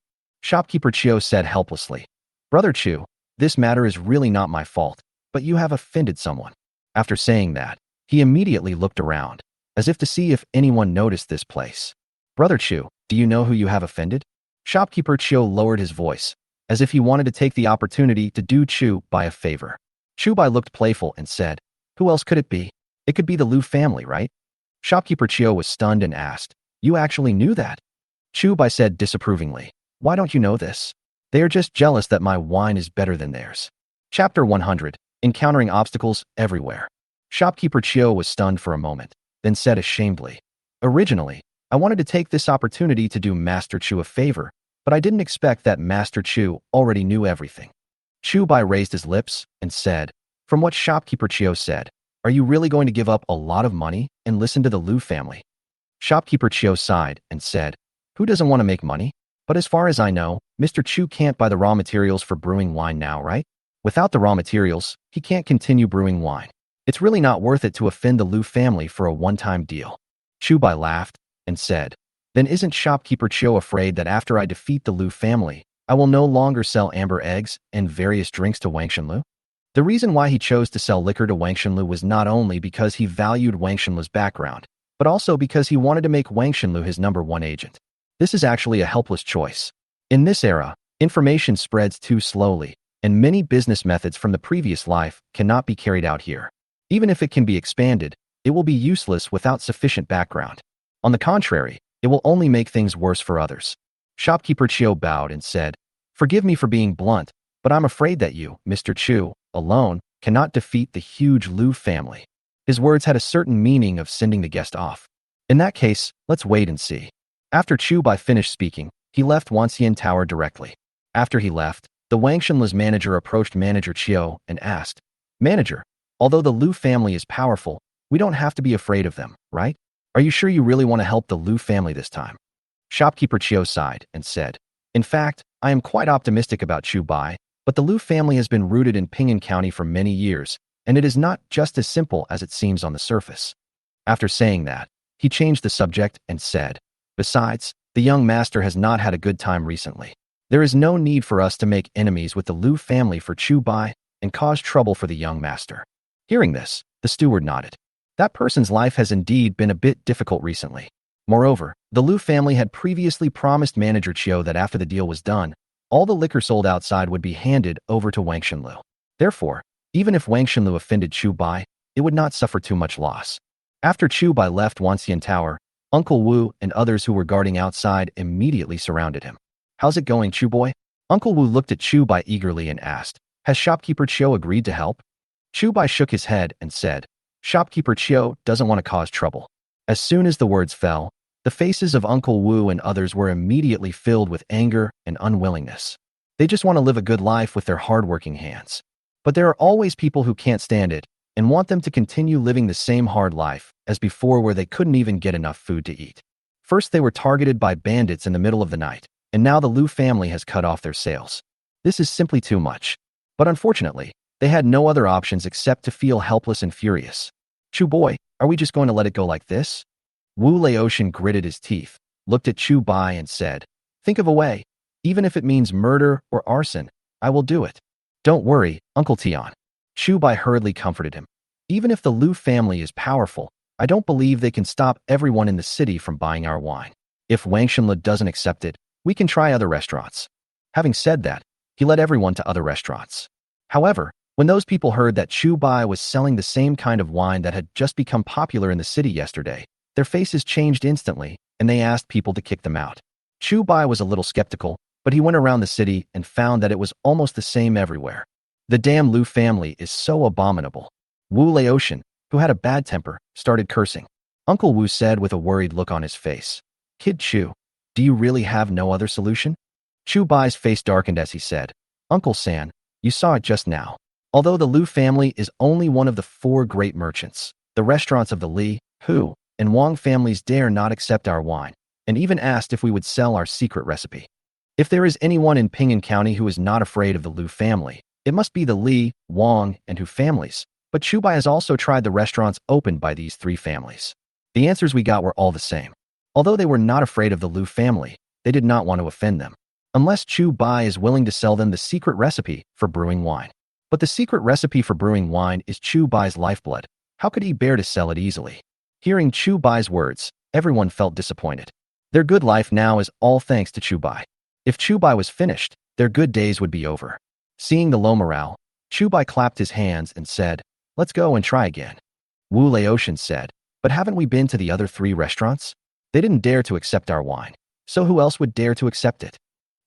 Shopkeeper Chiu said helplessly, "Brother Chu, this matter is really not my fault, but you have offended someone." After saying that, he immediately looked around, as if to see if anyone noticed this place. "Brother Chu, do you know who you have offended?" Shopkeeper Chiu lowered his voice, as if he wanted to take the opportunity to do Chu Bai a favor. Chu Bai looked playful and said, "Who else could it be? It could be the Liu family, right?" Shopkeeper Chiu was stunned and asked, "You actually knew that?" Chu Bai said disapprovingly, "Why don't you know this? They are just jealous that my wine is better than theirs." Chapter 100, Encountering Obstacles Everywhere. Shopkeeper Chiu was stunned for a moment, then said ashamedly, "Originally, I wanted to take this opportunity to do Master Chu a favor, but I didn't expect that Master Chu already knew everything." Chu Bai raised his lips and said, "From what Shopkeeper Chiu said, are you really going to give up a lot of money and listen to the Liu family?" Shopkeeper Chiu sighed and said, "Who doesn't want to make money? But as far as I know, Mr. Chu can't buy the raw materials for brewing wine now, right? Without the raw materials, he can't continue brewing wine. It's really not worth it to offend the Liu family for a one-time deal." Chu Bai laughed and said, "Then isn't Shopkeeper Chiu afraid that after I defeat the Liu family, I will no longer sell amber eggs and various drinks to Wang Shenlu?" The reason why he chose to sell liquor to Wang Shenlu was not only because he valued Wang Shenlu's background, but also because he wanted to make Wang Shenlu his #1 agent. This is actually a helpless choice. In this era, information spreads too slowly, and many business methods from the previous life cannot be carried out here. Even if it can be expanded, it will be useless without sufficient background. On the contrary, it will only make things worse for others. Shopkeeper Chiu bowed and said, "Forgive me for being blunt, but I'm afraid that you, Mr. Chu, alone, cannot defeat the huge Liu family." His words had a certain meaning of sending the guest off. "In that case, let's wait and see." After Chu Bai finished speaking, he left Wanxian Tower directly. After he left, the Wang Shenlu's manager approached Manager Chiu and asked, "Manager, although the Liu family is powerful, we don't have to be afraid of them, right? Are you sure you really want to help the Liu family this time?" Shopkeeper Chiu sighed and said, "In fact, I am quite optimistic about Chu Bai, but the Liu family has been rooted in Ping'an County for many years, and it is not just as simple as it seems on the surface." After saying that, he changed the subject and said, "Besides, the young master has not had a good time recently. There is no need for us to make enemies with the Liu family for Chu Bai. and caused trouble for the young master. Hearing this, the steward nodded. That person's life has indeed been a bit difficult recently. Moreover, the Liu family had previously promised manager Chiu that after the deal was done, all the liquor sold outside would be handed over to Wang Shenlu. Therefore, even if Wang Shenlu offended Chu Bai, it would not suffer too much loss. After Chu Bai left Wanxian Tower, Uncle Wu and others who were guarding outside immediately surrounded him. How's it going, Chu Boy? Uncle Wu looked at Chu Bai eagerly and asked, has shopkeeper Chiu agreed to help? Chu Bai shook his head and said, shopkeeper Chiu doesn't want to cause trouble. As soon as the words fell, the faces of Uncle Wu and others were immediately filled with anger and unwillingness. They just want to live a good life with their hard-working hands. But there are always people who can't stand it and want them to continue living the same hard life as before, where they couldn't even get enough food to eat. First, they were targeted by bandits in the middle of the night, and now the Liu family has cut off their sales. This is simply too much. But unfortunately, they had no other options except to feel helpless and furious. Chu Boy, are we just going to let it go like this? Wu Laotian gritted his teeth, looked at Chu Bai and said, think of a way. Even if it means murder or arson, I will do it. Don't worry, Uncle Tian. Chu Bai hurriedly comforted him. Even if the Liu family is powerful, I don't believe they can stop everyone in the city from buying our wine. If Wang Shenlu doesn't accept it, we can try other restaurants. Having said that, he led everyone to other restaurants. However, when those people heard that Chu Bai was selling the same kind of wine that had just become popular in the city yesterday, their faces changed instantly, and they asked people to kick them out. Chu Bai was a little skeptical, but he went around the city and found that it was almost the same everywhere. The damn Liu family is so abominable. Wu Laotian, who had a bad temper, started cursing. Uncle Wu said with a worried look on his face, Kid Chu, do you really have no other solution? Chu Bai's face darkened as he said, Uncle San, you saw it just now. Although the Liu family is only one of the 4 great merchants, the restaurants of the Li, Hu, and Wang families dare not accept our wine, and even asked if we would sell our secret recipe. If there is anyone in Ping'an County who is not afraid of the Liu family, it must be the Li, Wang, and Hu families. But Chu Bai has also tried the restaurants opened by these 3 families. The answers we got were all the same. Although they were not afraid of the Liu family, they did not want to offend them. Unless Chu Bai is willing to sell them the secret recipe for brewing wine. But the secret recipe for brewing wine is Chu Bai's lifeblood. How could he bear to sell it easily? Hearing Chu Bai's words, everyone felt disappointed. Their good life now is all thanks to Chu Bai. If Chu Bai was finished, their good days would be over. Seeing the low morale, Chu Bai clapped his hands and said, let's go and try again. Wu Laotian said, but haven't we been to the other 3 restaurants? They didn't dare to accept our wine, so who else would dare to accept it?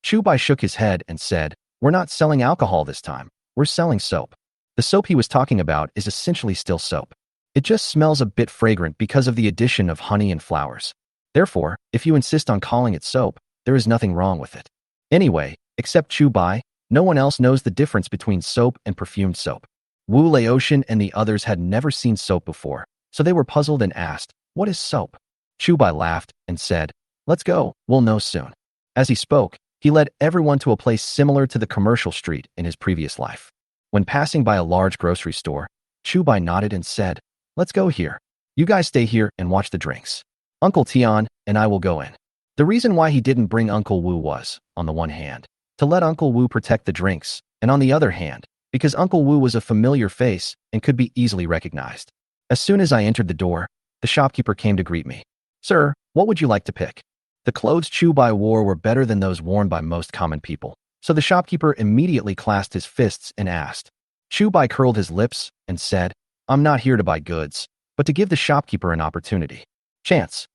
Chu Bai shook his head and said, we're not selling alcohol this time, we're selling soap. The soap he was talking about is essentially still soap. It just smells a bit fragrant because of the addition of honey and flowers. Therefore, if you insist on calling it soap, there is nothing wrong with it. Anyway, except Chu Bai, no one else knows the difference between soap and perfumed soap. Wu Laotian and the others had never seen soap before, so they were puzzled and asked, what is soap? Chu Bai laughed and said, let's go, we'll know soon. As he spoke, he led everyone to a place similar to the commercial street in his previous life. When passing by a large grocery store, Chu Bai nodded and said, let's go here. You guys stay here and watch the drinks. Uncle Tian and I will go in. The reason why he didn't bring Uncle Wu was, on the one hand, to let Uncle Wu protect the drinks, and on the other hand, because Uncle Wu was a familiar face and could be easily recognized. As soon as I entered the door, the shopkeeper came to greet me. Sir, what would you like to pick? The clothes Chu Bai wore were better than those worn by most common people, so the shopkeeper immediately clasped his fists and asked. Chu Bai curled his lips and said, I'm not here to buy goods, but to give the shopkeeper an opportunity. Chance.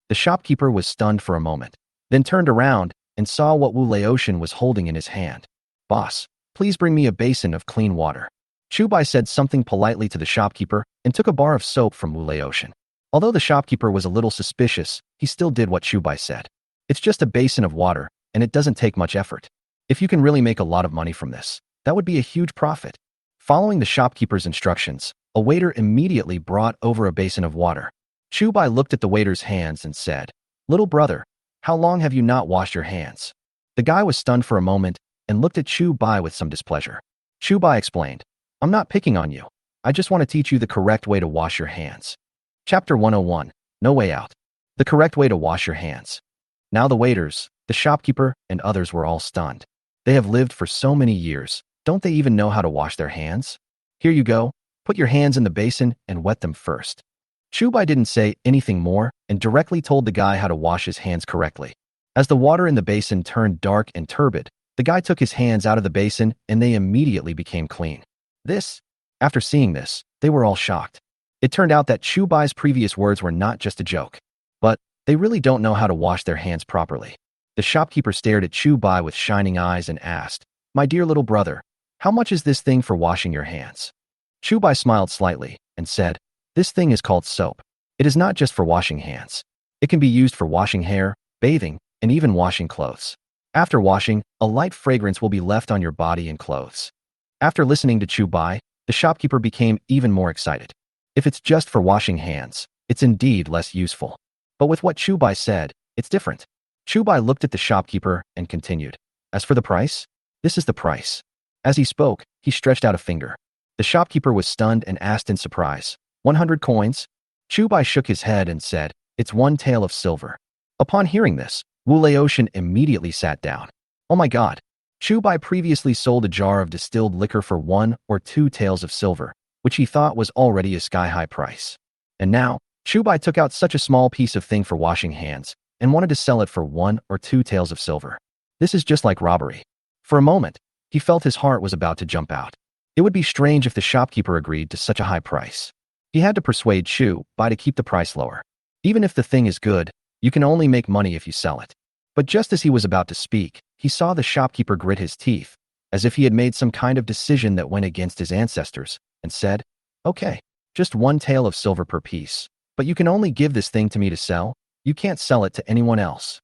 The shopkeeper was stunned for a moment, then turned around and saw what Wu Laotian was holding in his hand. Boss, please bring me a basin of clean water. Chu Bai said something politely to the shopkeeper and took a bar of soap from Wu Laotian. Although the shopkeeper was a little suspicious, he still did what Chu Bai said. It's just a basin of water, and it doesn't take much effort. If you can really make a lot of money from this, that would be a huge profit. Following the shopkeeper's instructions, a waiter immediately brought over a basin of water. Chu Bai looked at the waiter's hands and said, Little brother, how long have you not washed your hands? The guy was stunned for a moment and looked at Chu Bai with some displeasure. Chu Bai explained, I'm not picking on you. I just want to teach you the correct way to wash your hands. Chapter 101, No Way Out. The correct way to wash your hands. Now the waiters, the shopkeeper, and others were all stunned. They have lived for so many years, Don't they even know how to wash their hands? Here you go. Put your hands in the basin and wet them first. Chu Bai didn't say anything more and directly told the guy how to wash his hands correctly. As the water in the basin turned dark and turbid, the guy took his hands out of the basin and they immediately became clean. After seeing this, they were all shocked. It turned out that Chu Bai's previous words were not just a joke, but they really don't know how to wash their hands properly. The shopkeeper stared at Chu Bai with shining eyes and asked, "My dear little brother, how much is this thing for washing your hands?" Chu Bai smiled slightly and said, "This thing is called soap. It is not just for washing hands. It can be used for washing hair, bathing, and even washing clothes. After washing, a light fragrance will be left on your body and clothes." After listening to Chu Bai, the shopkeeper became even more excited. If it's just for washing hands, it's indeed less useful. But with what Chu Bai said, it's different. Chu Bai looked at the shopkeeper and continued, "As for the price, this is the price." As he spoke, he stretched out a finger. The shopkeeper was stunned and asked in surprise, 100 coins? Chu Bai shook his head and said, "It's 1 tael of silver." Upon hearing this, Wu Laotian immediately sat down. Oh my god. Chu Bai previously sold a jar of distilled liquor for 1 or 2 taels of silver, which he thought was already a sky-high price. And now, Chu Bai took out such a small piece of thing for washing hands and wanted to sell it for 1 or 2 taels of silver. This is just like robbery. For a moment, he felt his heart was about to jump out. It would be strange if the shopkeeper agreed to such a high price. He had to persuade Chu Bai to keep the price lower. Even if the thing is good, you can only make money if you sell it. But just as he was about to speak, he saw the shopkeeper grit his teeth, as if he had made some kind of decision that went against his ancestors, and said, "Okay, just 1 tael of silver per piece. But you can only give this thing to me to sell. You can't sell it to anyone else."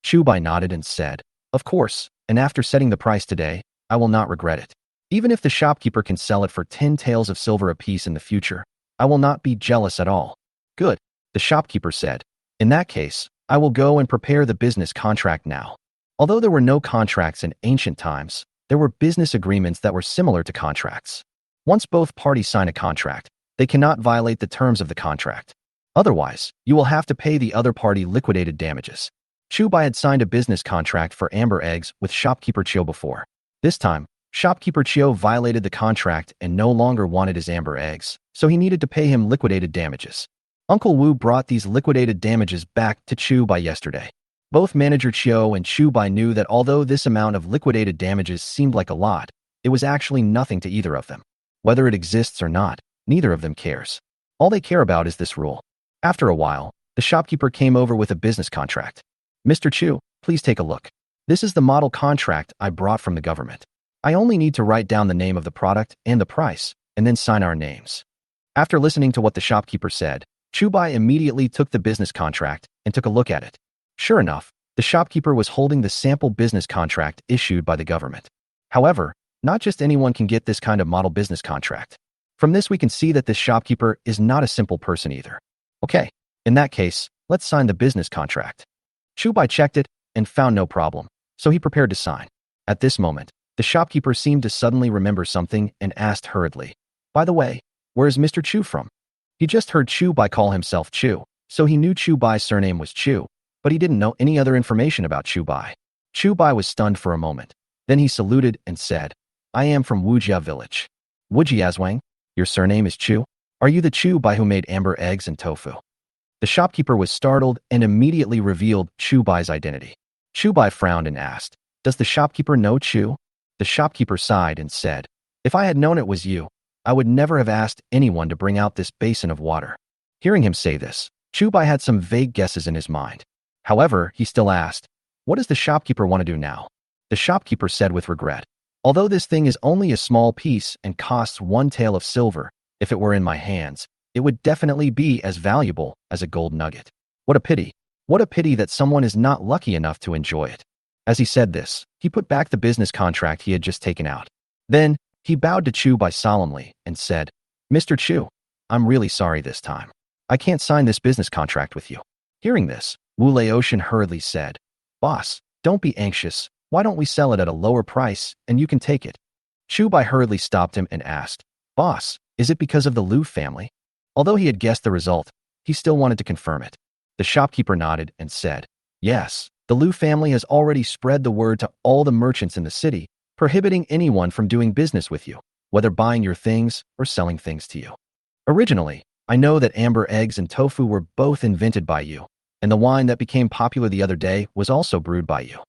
Chu Bai nodded and said, "Of course, and after setting the price today, I will not regret it. Even if the shopkeeper can sell it for 10 taels of silver apiece in the future, I will not be jealous at all." "Good," the shopkeeper said. "In that case, I will go and prepare the business contract now." Although there were no contracts in ancient times, there were business agreements that were similar to contracts. Once both parties sign a contract, they cannot violate the terms of the contract. Otherwise, you will have to pay the other party liquidated damages. Chu Bai had signed a business contract for amber eggs with shopkeeper Chiu before. This time, shopkeeper Chiu violated the contract and no longer wanted his amber eggs, so he needed to pay him liquidated damages. Uncle Wu brought these liquidated damages back to Chu Bai yesterday. Both Manager Chiu and Chu Bai knew that although this amount of liquidated damages seemed like a lot, it was actually nothing to either of them. Whether it exists or not, neither of them cares. All they care about is this rule. After a while, the shopkeeper came over with a business contract. "Mr. Chu, please take a look. This is the model contract I brought from the government. I only need to write down the name of the product and the price, and then sign our names." After listening to what the shopkeeper said, Chu Bai immediately took the business contract and took a look at it. Sure enough, the shopkeeper was holding the sample business contract issued by the government. However, not just anyone can get this kind of model business contract. From this we can see that this shopkeeper is not a simple person either. Okay, in that case, let's sign the business contract. Chu Bai checked it and found no problem, so he prepared to sign. At this moment, the shopkeeper seemed to suddenly remember something and asked hurriedly, "By the way, where is Mr. Chu from?" He just heard Chu Bai call himself Chu, so he knew Chu Bai's surname was Chu, but he didn't know any other information about Chu Bai. Chu Bai was stunned for a moment. Then he saluted and said, "I am from Wujia village." "Wujiazwang, your surname is Chu? Are you the Chu Bai who made amber eggs and tofu?" The shopkeeper was startled and immediately revealed Chu Bai's identity. Chu Bai frowned and asked, "Does the shopkeeper know Chu?" The shopkeeper sighed and said, "If I had known it was you, I would never have asked anyone to bring out this basin of water." Hearing him say this, Chu Bai had some vague guesses in his mind. However, he still asked, "What does the shopkeeper want to do now?" The shopkeeper said with regret, "Although this thing is only a small piece and costs 1 tael of silver, if it were in my hands, it would definitely be as valuable as a gold nugget. What a pity. What a pity that someone is not lucky enough to enjoy it." As he said this, he put back the business contract he had just taken out. Then, he bowed to Chu Bai solemnly and said, "Mr. Chu, I'm really sorry this time. I can't sign this business contract with you." Hearing this, Wu Laotian hurriedly said, "Boss, don't be anxious. Why don't we sell it at a lower price and you can take it?" Chu Bai hurriedly stopped him and asked, "Boss, is it because of the Liu family?" Although he had guessed the result, he still wanted to confirm it. The shopkeeper nodded and said, "Yes, the Liu family has already spread the word to all the merchants in the city, prohibiting anyone from doing business with you, whether buying your things or selling things to you. Originally, I know that amber eggs and tofu were both invented by you, and the wine that became popular the other day was also brewed by you.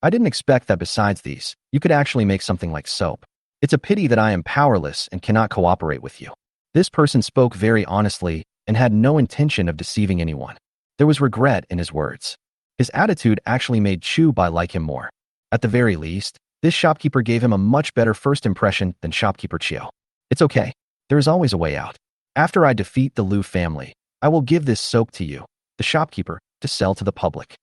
I didn't expect that besides these, you could actually make something like soap. It's a pity that I am powerless and cannot cooperate with you. This person spoke very honestly and had no intention of deceiving anyone. There was regret in his words. His attitude actually made Chu Bai like him more. At the very least, this shopkeeper gave him a much better first impression than shopkeeper Chiao. It's okay. There is always a way out. After I defeat the Liu family, I will give this soap to you, the shopkeeper, to sell to the public.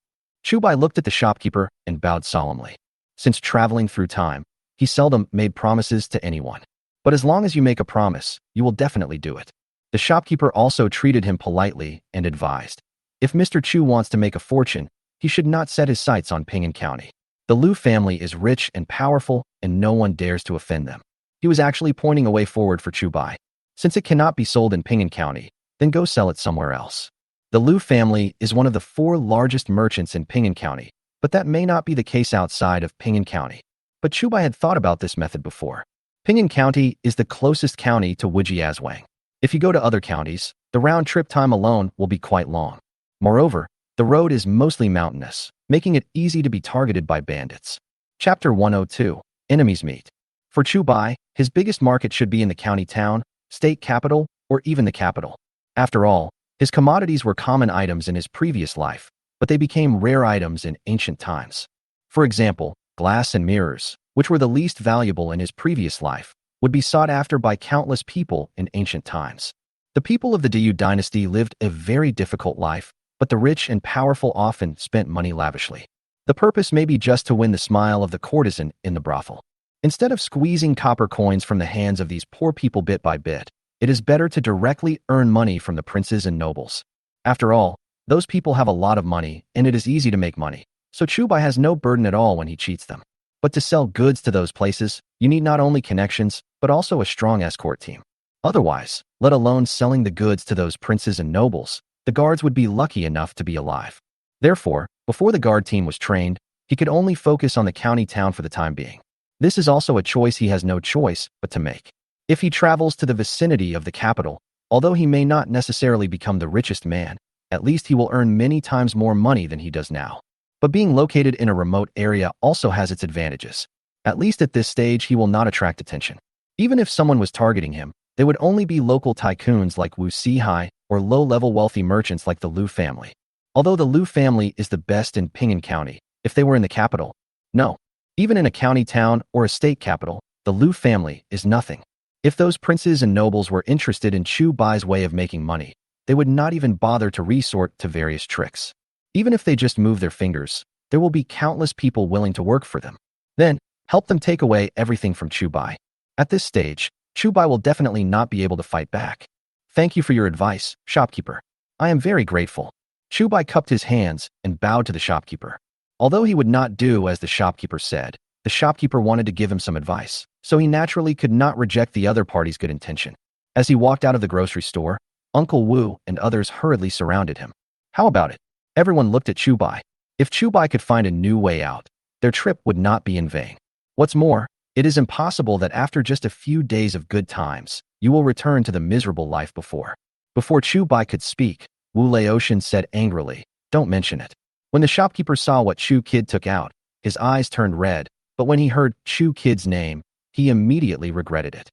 Chu Bai looked at the shopkeeper and bowed solemnly. Since traveling through time, he seldom made promises to anyone. But as long as you make a promise, you will definitely do it. The shopkeeper also treated him politely and advised, if Mr. Chu wants to make a fortune, he should not set his sights on Ping'an County. The Liu family is rich and powerful, and no one dares to offend them. He was actually pointing a way forward for Chu Bai. Since it cannot be sold in Ping'an County, then go sell it somewhere else. The Liu family is one of the 4 largest merchants in Ping'an County, but that may not be the case outside of Ping'an County. But Chu Bai had thought about this method before. Ping'an County is the closest county to Wujiazwang. If you go to other counties, the round-trip time alone will be quite long. Moreover, the road is mostly mountainous, making it easy to be targeted by bandits. Chapter 102. Enemies Meet. For Chu Bai, his biggest market should be in the county town, state capital, or even the capital. After all, his commodities were common items in his previous life, but they became rare items in ancient times. For example, glass and mirrors, which were the least valuable in his previous life, would be sought after by countless people in ancient times. The people of the Dayu dynasty lived a very difficult life, but the rich and powerful often spent money lavishly. The purpose may be just to win the smile of the courtesan in the brothel. Instead of squeezing copper coins from the hands of these poor people bit by bit, it is better to directly earn money from the princes and nobles. After all, those people have a lot of money, and it is easy to make money, so Chu Bai has no burden at all when he cheats them. But to sell goods to those places, you need not only connections, but also a strong escort team. Otherwise, let alone selling the goods to those princes and nobles, the guards would be lucky enough to be alive. Therefore, before the guard team was trained, he could only focus on the county town for the time being. This is also a choice he has no choice but to make. If he travels to the vicinity of the capital, although he may not necessarily become the richest man, at least he will earn many times more money than he does now. But being located in a remote area also has its advantages. At least at this stage, he will not attract attention. Even if someone was targeting him, they would only be local tycoons like Wu Sihai or low-level wealthy merchants like the Liu family. Although the Liu family is the best in Ping'an County, if they were in the capital, no. Even in a county town or a state capital, the Liu family is nothing. If those princes and nobles were interested in Chu Bai's way of making money, they would not even bother to resort to various tricks. Even if they just move their fingers, there will be countless people willing to work for them. Then, help them take away everything from Chu Bai. At this stage, Chu Bai will definitely not be able to fight back. Thank you for your advice, shopkeeper. I am very grateful. Chu Bai cupped his hands and bowed to the shopkeeper. Although he would not do as the shopkeeper said, the shopkeeper wanted to give him some advice, so he naturally could not reject the other party's good intention. As he walked out of the grocery store, Uncle Wu and others hurriedly surrounded him. How about it? Everyone looked at Chu Bai. If Chu Bai could find a new way out, their trip would not be in vain. What's more, it is impossible that after just a few days of good times, you will return to the miserable life before. Before Chu Bai could speak, Wu Laotian said angrily, "Don't mention it." When the shopkeeper saw what Chu Kid took out, his eyes turned red, but when he heard Chu Kid's name, he immediately regretted it.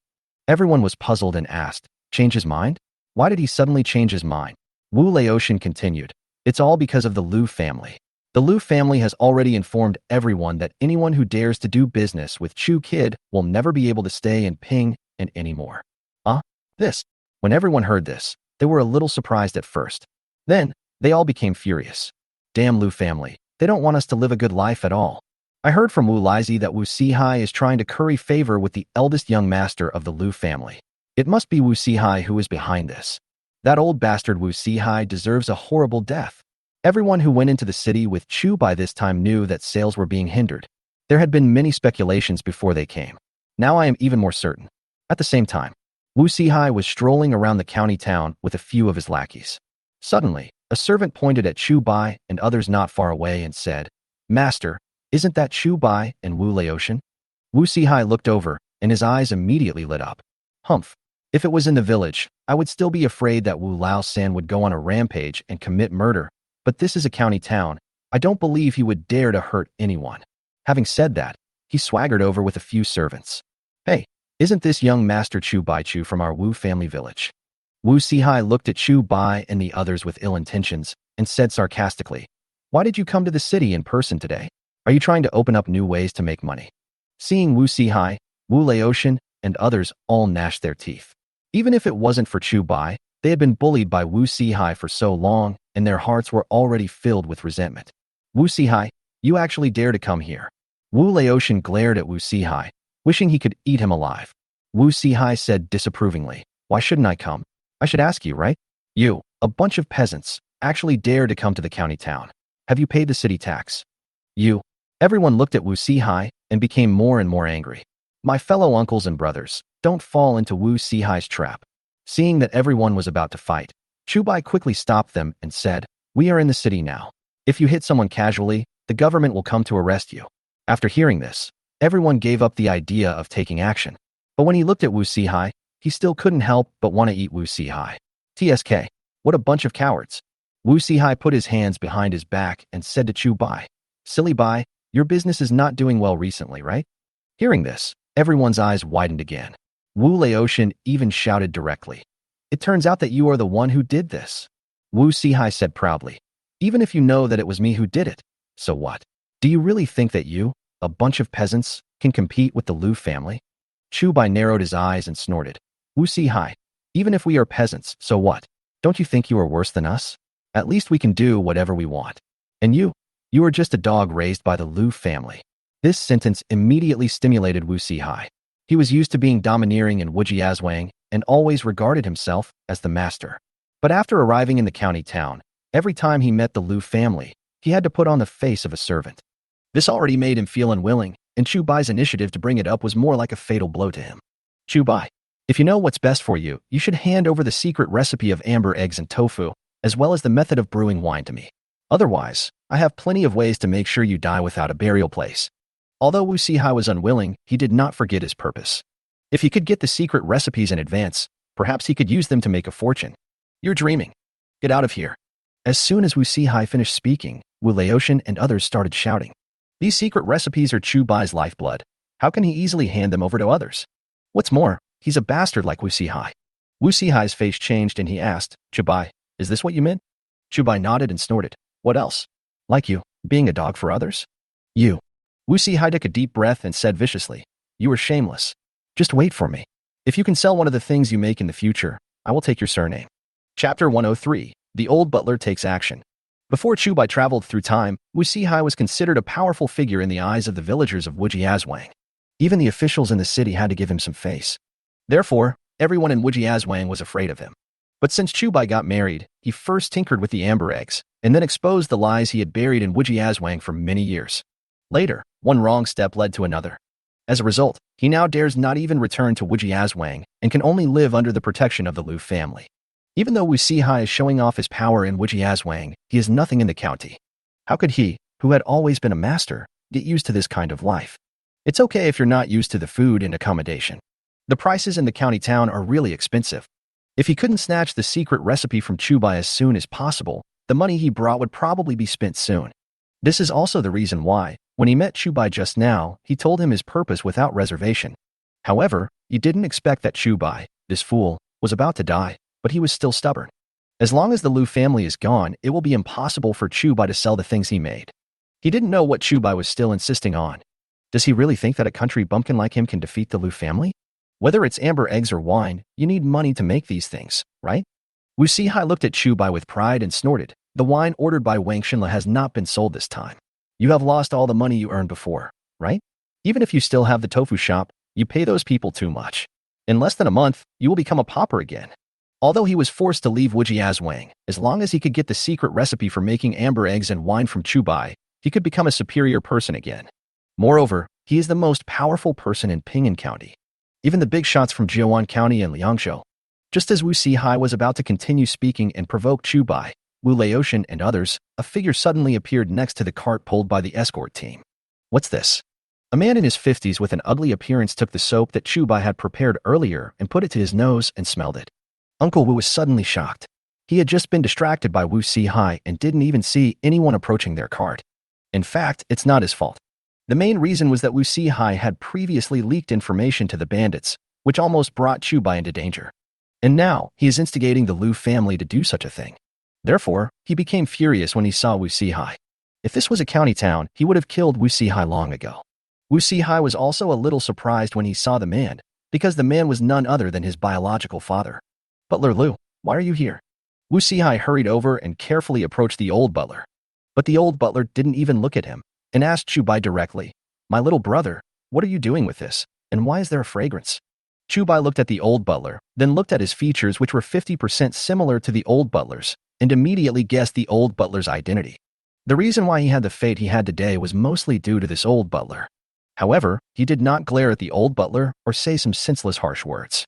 Everyone was puzzled and asked, change his mind? Why did he suddenly change his mind? Wu Laotian continued, it's all because of the Liu family. The Liu family has already informed everyone that anyone who dares to do business with Chu Kid will never be able to stay in Ping and anymore. This. When everyone heard this, they were a little surprised at first. Then, they all became furious. Damn Liu family, they don't want us to live a good life at all. I heard from Wu Lizi that Wu Sihai is trying to curry favor with the eldest young master of the Liu family. It must be Wu Sihai who is behind this. That old bastard Wu Sihai deserves a horrible death. Everyone who went into the city with Chu by this time knew that sales were being hindered. There had been many speculations before they came. Now I am even more certain. At the same time, Wu Sihai was strolling around the county town with a few of his lackeys. Suddenly, a servant pointed at Chu Bai and others not far away and said, Master, isn't that Chu Bai and Wu Laotian? Wu Sihai looked over, and his eyes immediately lit up. Humph. If it was in the village, I would still be afraid that Wu Lao-san would go on a rampage and commit murder, but this is a county town. I don't believe he would dare to hurt anyone. Having said that, he swaggered over with a few servants. Hey, isn't this young Master Chu Bai from our Wu family village? Wu Sihai looked at Chu Bai and the others with ill intentions and said sarcastically, why did you come to the city in person today? Are you trying to open up new ways to make money? Seeing Wu Sihai, Wu Laotian, and others all gnashed their teeth. Even if it wasn't for Chu Bai, they had been bullied by Wu Sihai for so long, and their hearts were already filled with resentment. Wu Sihai, you actually dare to come here? Wu Laotian glared at Wu Sihai, wishing he could eat him alive. Wu Sihai said disapprovingly, why shouldn't I come? I should ask you, right? You, a bunch of peasants, actually dare to come to the county town. Have you paid the city tax? You. Everyone looked at Wu Sihai and became more and more angry. My fellow uncles and brothers, don't fall into Wu Sihai's trap. Seeing that everyone was about to fight, Chu Bai quickly stopped them and said, we are in the city now. If you hit someone casually, the government will come to arrest you. After hearing this, everyone gave up the idea of taking action. But when he looked at Wu Sihai, he still couldn't help but want to eat Wu Sihai. TSK. What a bunch of cowards. Wu Sihai put his hands behind his back and said to Chu Bai, silly Bai, your business is not doing well recently, right? Hearing this, everyone's eyes widened again. Wu Laotian even shouted directly, it turns out that you are the one who did this. Wu Sihai said proudly, even if you know that it was me who did it, so what? Do you really think that you, a bunch of peasants, can compete with the Lu family? Chu Bai narrowed his eyes and snorted, Wu Sihai, even if we are peasants, so what? Don't you think you are worse than us? At least we can do whatever we want. And you are just a dog raised by the Lu family. This sentence immediately stimulated Wu Sihai. He was used to being domineering in Wujiazwang and always regarded himself as the master. But after arriving in the county town, every time he met the Lu family, he had to put on the face of a servant. This already made him feel unwilling, and Chu Bai's initiative to bring it up was more like a fatal blow to him. Chu Bai, if you know what's best for you, you should hand over the secret recipe of amber eggs and tofu, as well as the method of brewing wine to me. Otherwise, I have plenty of ways to make sure you die without a burial place. Although Wu Sihai was unwilling, he did not forget his purpose. If he could get the secret recipes in advance, perhaps he could use them to make a fortune. You're dreaming. Get out of here. As soon as Wu Sihai finished speaking, Wu Laotian and others started shouting. These secret recipes are Chu Bai's lifeblood. How can he easily hand them over to others? What's more, he's a bastard like Wu Sihai. Wu Sihai's face changed and he asked, Chu Bai, is this what you meant? Chu Bai nodded and snorted. What else? Like you, being a dog for others? You. Wu Sihai took a deep breath and said viciously, you are shameless. Just wait for me. If you can sell one of the things you make in the future, I will take your surname. Chapter 103. The Old Butler Takes Action. Before Chu Bai traveled through time, Wu Sihai was considered a powerful figure in the eyes of the villagers of Wujiazwang. Even the officials in the city had to give him some face. Therefore, everyone in Wujiazwang was afraid of him. But since Chu Bai got married, he first tinkered with the amber eggs, and then exposed the lies he had buried in Wujiazwang for many years. Later, one wrong step led to another. As a result, he now dares not even return to Wujiazwang and can only live under the protection of the Lu family. Even though Wu Sihai is showing off his power in Wujiazwang, he is nothing in the county. How could he, who had always been a master, get used to this kind of life? It's okay if you're not used to the food and accommodation. The prices in the county town are really expensive. If he couldn't snatch the secret recipe from Chu Bai as soon as possible, the money he brought would probably be spent soon. This is also the reason why, when he met Chu Bai just now, he told him his purpose without reservation. However, he didn't expect that Chu Bai, this fool, was about to die, but he was still stubborn. As long as the Lu family is gone, it will be impossible for Chu Bai to sell the things he made. He didn't know what Chu Bai was still insisting on. Does he really think that a country bumpkin like him can defeat the Lu family? Whether it's amber eggs or wine, you need money to make these things, right? Wu Sihai looked at Chu Bai with pride and snorted. The wine ordered by Wang Xinla has not been sold this time. You have lost all the money you earned before, right? Even if you still have the tofu shop, you pay those people too much. In less than a month, you will become a pauper again. Although he was forced to leave Wujiazwang, as long as he could get the secret recipe for making amber eggs and wine from Chu Bai, he could become a superior person again. Moreover, he is the most powerful person in Ping'an County. Even the big shots from Jiuan County and Liangzhou. Just as Wu Sihai was about to continue speaking and provoke Chu Bai, Wu Laotian and others, a figure suddenly appeared next to the cart pulled by the escort team. What's this? A man in his 50s with an ugly appearance took the soap that Chu Bai had prepared earlier and put it to his nose and smelled it. Uncle Wu was suddenly shocked. He had just been distracted by Wu Si-hai and didn't even see anyone approaching their cart. In fact, it's not his fault. The main reason was that Wu Si-hai had previously leaked information to the bandits, which almost brought Chu Bai into danger. And now, he is instigating the Liu family to do such a thing. Therefore, he became furious when he saw Wu Si-hai. If this was a county town, he would have killed Wu Si-hai long ago. Wu Si-hai was also a little surprised when he saw the man, because the man was none other than his biological father. Butler Liu, why are you here? Wu Si-hai hurried over and carefully approached the old butler. But the old butler didn't even look at him, and asked Chu Bai directly, "My little brother, what are you doing with this, and why is there a fragrance?" Chu Bai looked at the old butler, then looked at his features which were 50% similar to the old butler's, and immediately guessed the old butler's identity. The reason why he had the fate he had today was mostly due to this old butler. However, he did not glare at the old butler or say some senseless harsh words.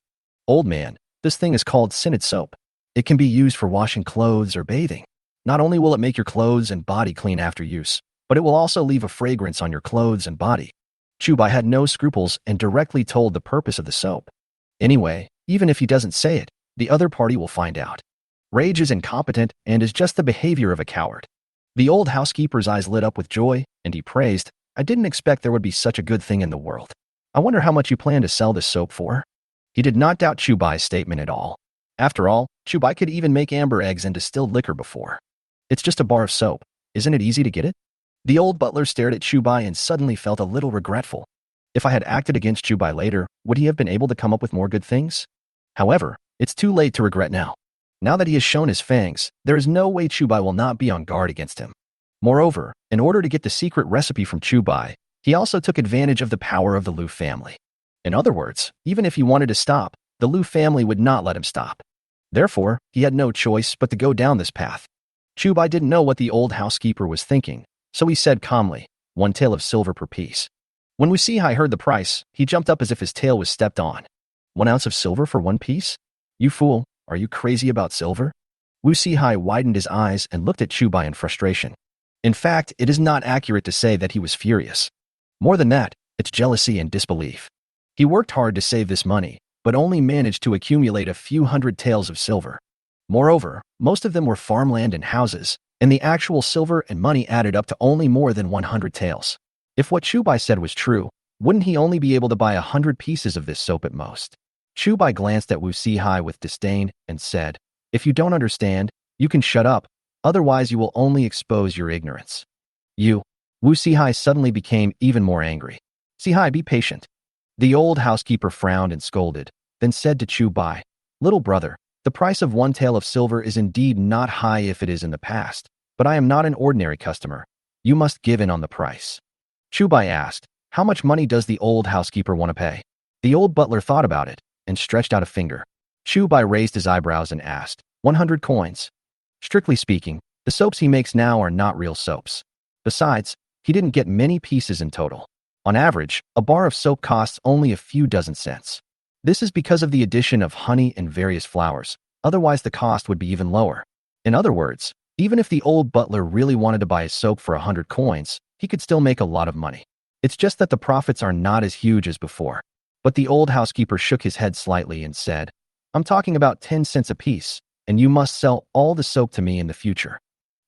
"Old man, this thing is called scented soap. It can be used for washing clothes or bathing. Not only will it make your clothes and body clean after use, but it will also leave a fragrance on your clothes and body." Chu Bai had no scruples and directly told the purpose of the soap. Anyway, even if he doesn't say it, the other party will find out. Rage is incompetent and is just the behavior of a coward. The old housekeeper's eyes lit up with joy, and he praised, "I didn't expect there would be such a good thing in the world. I wonder how much you plan to sell this soap for?" He did not doubt Chu Bai's statement at all. After all, Chu Bai could even make amber eggs and distilled liquor before. It's just a bar of soap. Isn't it easy to get it? The old butler stared at Chu Bai and suddenly felt a little regretful. If I had acted against Chu Bai later, would he have been able to come up with more good things? However, it's too late to regret now. Now that he has shown his fangs, there is no way Chu Bai will not be on guard against him. Moreover, in order to get the secret recipe from Chu Bai, he also took advantage of the power of the Liu family. In other words, even if he wanted to stop, the Liu family would not let him stop. Therefore, he had no choice but to go down this path. Chu Bai didn't know what the old housekeeper was thinking, so he said calmly, "1 tael of silver per piece." When Wu Si-hai heard the price, he jumped up as if his tail was stepped on. 1 ounce of silver for 1 piece? You fool, are you crazy about silver? Wu Si-hai widened his eyes and looked at Chu Bai in frustration. In fact, it is not accurate to say that he was furious. More than that, it's jealousy and disbelief. He worked hard to save this money, but only managed to accumulate a few hundred taels of silver. Moreover, most of them were farmland and houses, and the actual silver and money added up to only more than 100 taels. If what Chu Bai said was true, wouldn't he only be able to buy 100 pieces of this soap at most? Chu Bai glanced at Wu Si-hai with disdain and said, "If you don't understand, you can shut up, otherwise you will only expose your ignorance." Wu Si-hai suddenly became even more angry. "Si-hai, be patient." The old housekeeper frowned and scolded, then said to Chu Bai, "Little brother, the price of 1 tael of silver is indeed not high if it is in the past, but I am not an ordinary customer. You must give in on the price." Chu Bai asked, "How much money does the old housekeeper want to pay?" The old butler thought about it and stretched out a finger. Chu Bai raised his eyebrows and asked, 100 coins. Strictly speaking, the soaps he makes now are not real soaps. Besides, he didn't get many pieces in total. On average, a bar of soap costs only a few dozen cents. This is because of the addition of honey and various flowers, otherwise the cost would be even lower. In other words, even if the old butler really wanted to buy his soap for 100 coins, he could still make a lot of money. It's just that the profits are not as huge as before. But the old housekeeper shook his head slightly and said, "I'm talking about 10 cents apiece, and you must sell all the soap to me in the future."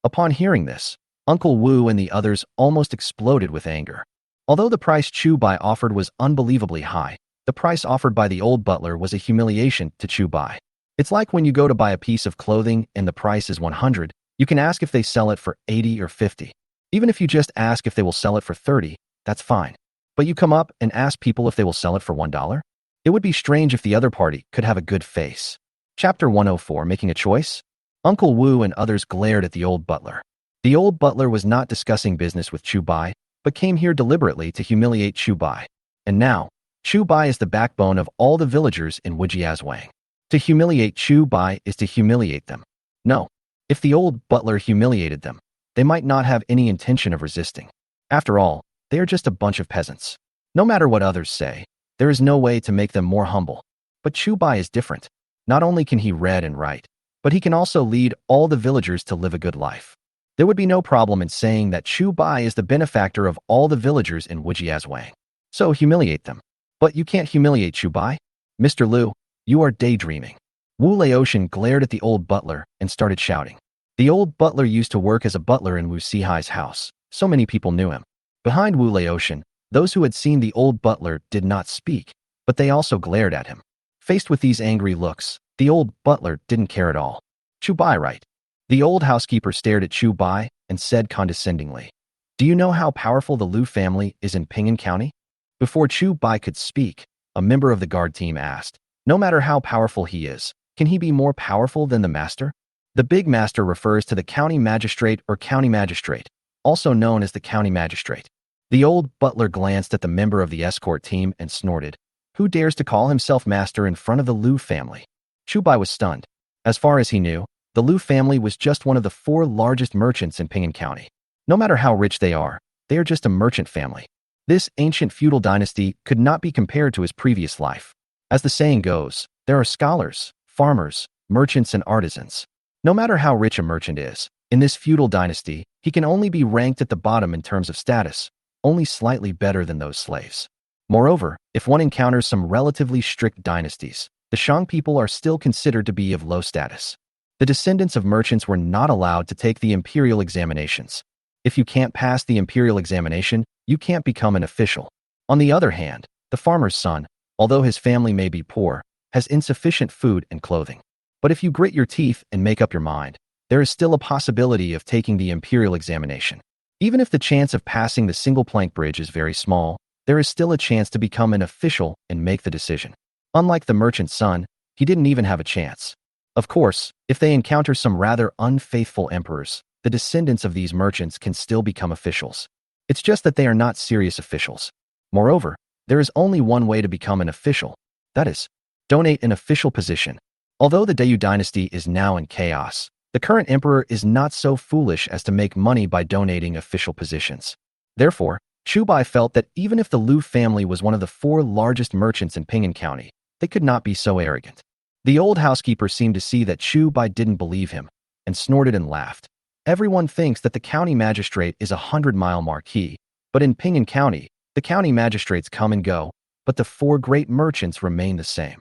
Upon hearing this, Uncle Wu and the others almost exploded with anger. Although the price Chu Bai offered was unbelievably high, the price offered by the old butler was a humiliation to Chu Bai. It's like when you go to buy a piece of clothing and the price is 100, you can ask if they sell it for 80 or 50. Even if you just ask if they will sell it for 30, that's fine. But you come up and ask people if they will sell it for $1? It would be strange if the other party could have a good face. Chapter 104, Making a Choice? Uncle Wu and others glared at the old butler. The old butler was not discussing business with Chu Bai, but came here deliberately to humiliate Chu Bai. And now, Chu Bai is the backbone of all the villagers in Wujiazwang. To humiliate Chu Bai is to humiliate them. No, if the old butler humiliated them, they might not have any intention of resisting. After all, they are just a bunch of peasants. No matter what others say, there is no way to make them more humble. But Chu Bai is different. Not only can he read and write, but he can also lead all the villagers to live a good life. There would be no problem in saying that Chu Bai is the benefactor of all the villagers in Wujiazwang. So humiliate them. But you can't humiliate Chu Bai. Mr. Liu, you are daydreaming. Wu Laotian glared at the old butler and started shouting. The old butler used to work as a butler in Wu Sihai's house. So many people knew him. Behind Wu Laotian, those who had seen the old butler did not speak, but they also glared at him. Faced with these angry looks, the old butler didn't care at all. Chu Bai, right? The old housekeeper stared at Chu Bai and said condescendingly, "Do you know how powerful the Liu family is in Ping'an County?" Before Chu Bai could speak, a member of the guard team asked, "No matter how powerful he is, can he be more powerful than the master?" The big master refers to the county magistrate or county magistrate, also known as the county magistrate. The old butler glanced at the member of the escort team and snorted, "Who dares to call himself master in front of the Liu family?" Chu Bai was stunned. As far as he knew, the Liu family was just one of the 4 largest merchants in Ping'an County. No matter how rich they are just a merchant family. This ancient feudal dynasty could not be compared to his previous life. As the saying goes, there are scholars, farmers, merchants, and artisans. No matter how rich a merchant is, in this feudal dynasty, he can only be ranked at the bottom in terms of status, only slightly better than those slaves. Moreover, if one encounters some relatively strict dynasties, the Shang people are still considered to be of low status. The descendants of merchants were not allowed to take the imperial examinations. If you can't pass the imperial examination, you can't become an official. On the other hand, the farmer's son, although his family may be poor, has insufficient food and clothing. But if you grit your teeth and make up your mind, there is still a possibility of taking the imperial examination. Even if the chance of passing the single plank bridge is very small, there is still a chance to become an official and make the decision. Unlike the merchant's son, he didn't even have a chance. Of course, if they encounter some rather unfaithful emperors, the descendants of these merchants can still become officials. It's just that they are not serious officials. Moreover, there is only one way to become an official. That is, donate an official position. Although the Dayu dynasty is now in chaos, the current emperor is not so foolish as to make money by donating official positions. Therefore, Chu Bai felt that even if the Liu family was one of the 4 largest merchants in Ping'an County, they could not be so arrogant. The old housekeeper seemed to see that Chu Bai didn't believe him, and snorted and laughed. Everyone thinks that the county magistrate is a 100-mile marquis, but in Ping'an County, the county magistrates come and go, but the 4 great merchants remain the same.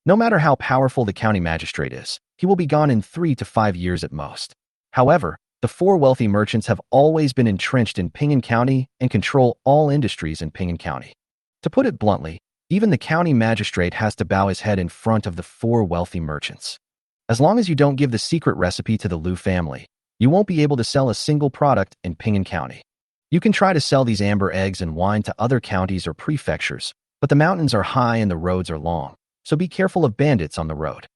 No matter how powerful the county magistrate is, he will be gone in 3 to 5 years at most. However, the 4 wealthy merchants have always been entrenched in Ping'an County and control all industries in Ping'an County. To put it bluntly, even the county magistrate has to bow his head in front of the 4 wealthy merchants. As long as you don't give the secret recipe to the Liu family, you won't be able to sell a single product in Ping'an County. You can try to sell these amber eggs and wine to other counties or prefectures, but the mountains are high and the roads are long, so be careful of bandits on the road.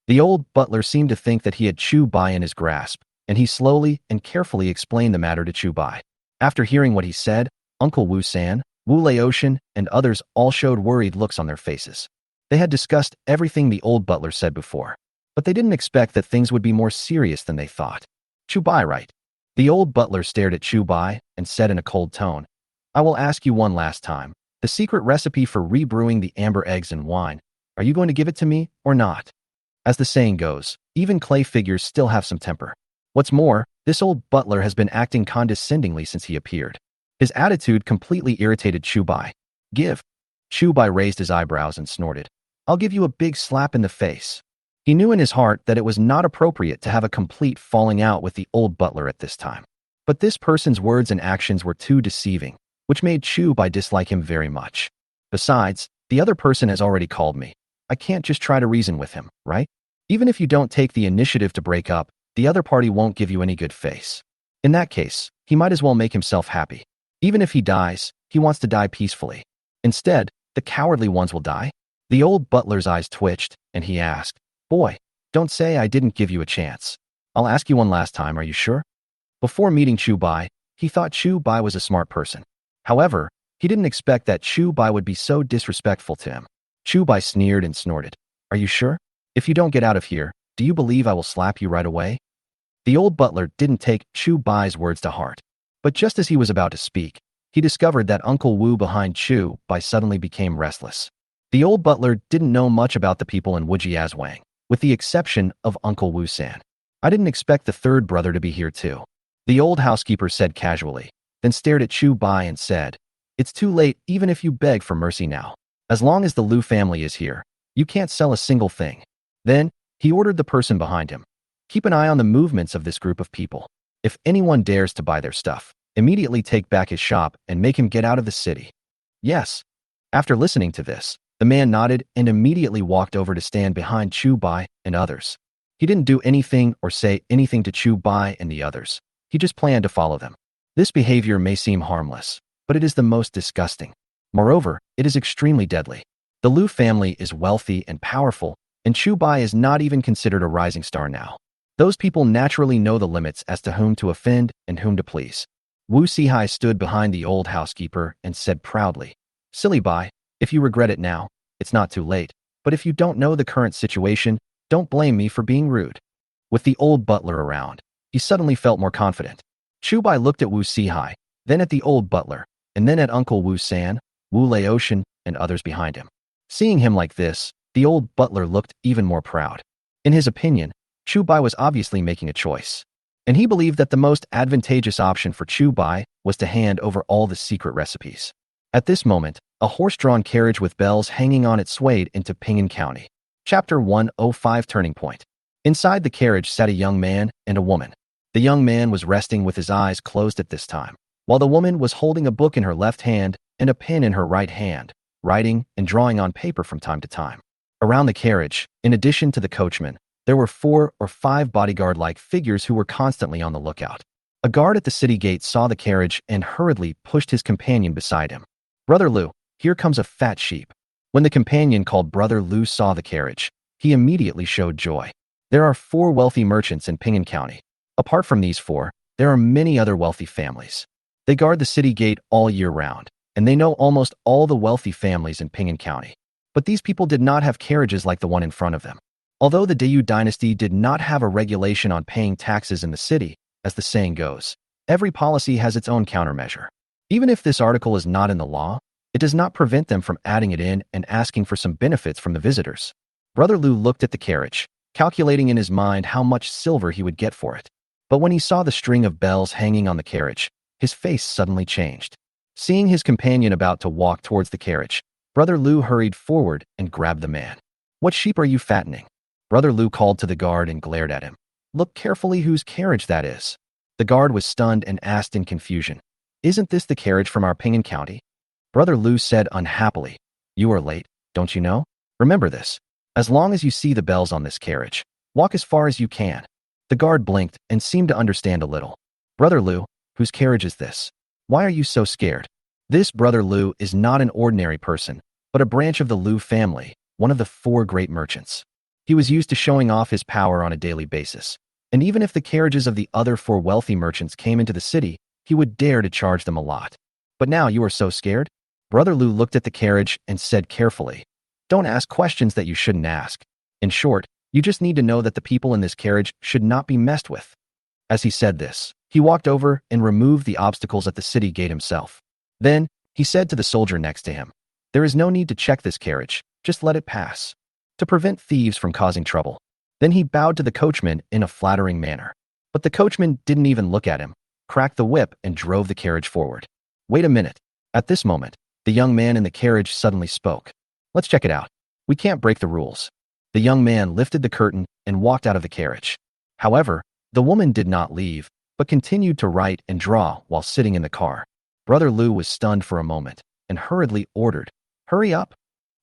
The old butler seemed to think that he had Chu Bai in his grasp, and he slowly and carefully explained the matter to Chu Bai. After hearing what he said, Uncle Wu San, Wu Laotian, and others all showed worried looks on their faces. They had discussed everything the old butler said before, but they didn't expect that things would be more serious than they thought. Chu Bai, right? The old butler stared at Chu Bai and said in a cold tone, "I will ask you one last time. The secret recipe for rebrewing the amber eggs and wine, are you going to give it to me or not?" As the saying goes, even clay figures still have some temper. What's more, this old butler has been acting condescendingly since he appeared. His attitude completely irritated Chu Bai. "Give." Chu Bai raised his eyebrows and snorted, "I'll give you a big slap in the face." He knew in his heart that it was not appropriate to have a complete falling out with the old butler at this time. But this person's words and actions were too deceiving, which made Chu Bai dislike him very much. Besides, the other person has already called me. I can't just try to reason with him, right? Even if you don't take the initiative to break up, the other party won't give you any good face. In that case, he might as well make himself happy. Even if he dies, he wants to die peacefully. Instead, the cowardly ones will die. The old butler's eyes twitched, and he asked, "Boy, don't say I didn't give you a chance. I'll ask you one last time, are you sure?" Before meeting Chu Bai, he thought Chu Bai was a smart person. However, he didn't expect that Chu Bai would be so disrespectful to him. Chu Bai sneered and snorted, "Are you sure? If you don't get out of here, do you believe I will slap you right away?" The old butler didn't take Chu Bai's words to heart. But just as he was about to speak, he discovered that Uncle Wu behind Chu Bai suddenly became restless. The old butler didn't know much about the people in Wujiazwang, with the exception of Uncle Wu San. "I didn't expect the 3rd brother to be here too," the old housekeeper said casually, then stared at Chu Bai and said, It's too late even if you beg for mercy now. As long as the Liu family is here, you can't sell a single thing. Then, he ordered the person behind him. Keep an eye on the movements of this group of people. If anyone dares to buy their stuff, immediately take back his shop and make him get out of the city. Yes. After listening to this, the man nodded and immediately walked over to stand behind Chu Bai and others. He didn't do anything or say anything to Chu Bai and the others. He just planned to follow them. This behavior may seem harmless, but it is the most disgusting. Moreover, it is extremely deadly. The Liu family is wealthy and powerful, and Chu Bai is not even considered a rising star now. Those people naturally know the limits as to whom to offend and whom to please. Wu Sihai stood behind the old housekeeper and said proudly, "Silly Bai, if you regret it now, it's not too late, but if you don't know the current situation, don't blame me for being rude." With the old butler around, he suddenly felt more confident. Chu Bai looked at Wu Sihai, then at the old butler, and then at Uncle Wu San, Wu Laotian, and others behind him. Seeing him like this, the old butler looked even more proud. In his opinion, Chu Bai was obviously making a choice, and he believed that the most advantageous option for Chu Bai was to hand over all the secret recipes. At this moment, a horse-drawn carriage with bells hanging on it swayed into Ping'an County. Chapter 105 Turning Point. Inside the carriage sat a young man and a woman. The young man was resting with his eyes closed at this time, while the woman was holding a book in her left hand and a pen in her right hand, writing and drawing on paper from time to time. Around the carriage, in addition to the coachman, there were 4 or 5 bodyguard-like figures who were constantly on the lookout. A guard at the city gate saw the carriage and hurriedly pushed his companion beside him. "Brother Liu, here comes a fat sheep." When the companion called Brother Liu saw the carriage, he immediately showed joy. There are 4 wealthy merchants in Ping'an County. Apart from these 4, there are many other wealthy families. They guard the city gate all year round, and they know almost all the wealthy families in Ping'an County. But these people did not have carriages like the one in front of them. Although the Dayu dynasty did not have a regulation on paying taxes in the city, as the saying goes, every policy has its own countermeasure. Even if this article is not in the law, it does not prevent them from adding it in and asking for some benefits from the visitors. Brother Liu looked at the carriage, calculating in his mind how much silver he would get for it. But when he saw the string of bells hanging on the carriage, his face suddenly changed. Seeing his companion about to walk towards the carriage, Brother Liu hurried forward and grabbed the man. "What sheep are you fattening?" Brother Liu called to the guard and glared at him. "Look carefully whose carriage that is." The guard was stunned and asked in confusion, "Isn't this the carriage from our Ping'an County?" Brother Liu said unhappily, "You are late, don't you know? Remember this. As long as you see the bells on this carriage, walk as far as you can." The guard blinked and seemed to understand a little. "Brother Liu, whose carriage is this? Why are you so scared?" This Brother Liu is not an ordinary person, but a branch of the Liu family, one of the 4 great merchants. He was used to showing off his power on a daily basis, and even if the carriages of the other 4 wealthy merchants came into the city, he would dare to charge them a lot. "But now you are so scared?" Brother Liu looked at the carriage and said carefully, "Don't ask questions that you shouldn't ask. In short, you just need to know that the people in this carriage should not be messed with." As he said this, he walked over and removed the obstacles at the city gate himself. Then, he said to the soldier next to him, "There is no need to check this carriage, just let it pass, to prevent thieves from causing trouble." Then he bowed to the coachman in a flattering manner. But the coachman didn't even look at him, cracked the whip and drove the carriage forward. "Wait a minute." At this moment, the young man in the carriage suddenly spoke. "Let's check it out. We can't break the rules." The young man lifted the curtain and walked out of the carriage. However, the woman did not leave, but continued to write and draw while sitting in the car. Brother Liu was stunned for a moment and hurriedly ordered, "Hurry up."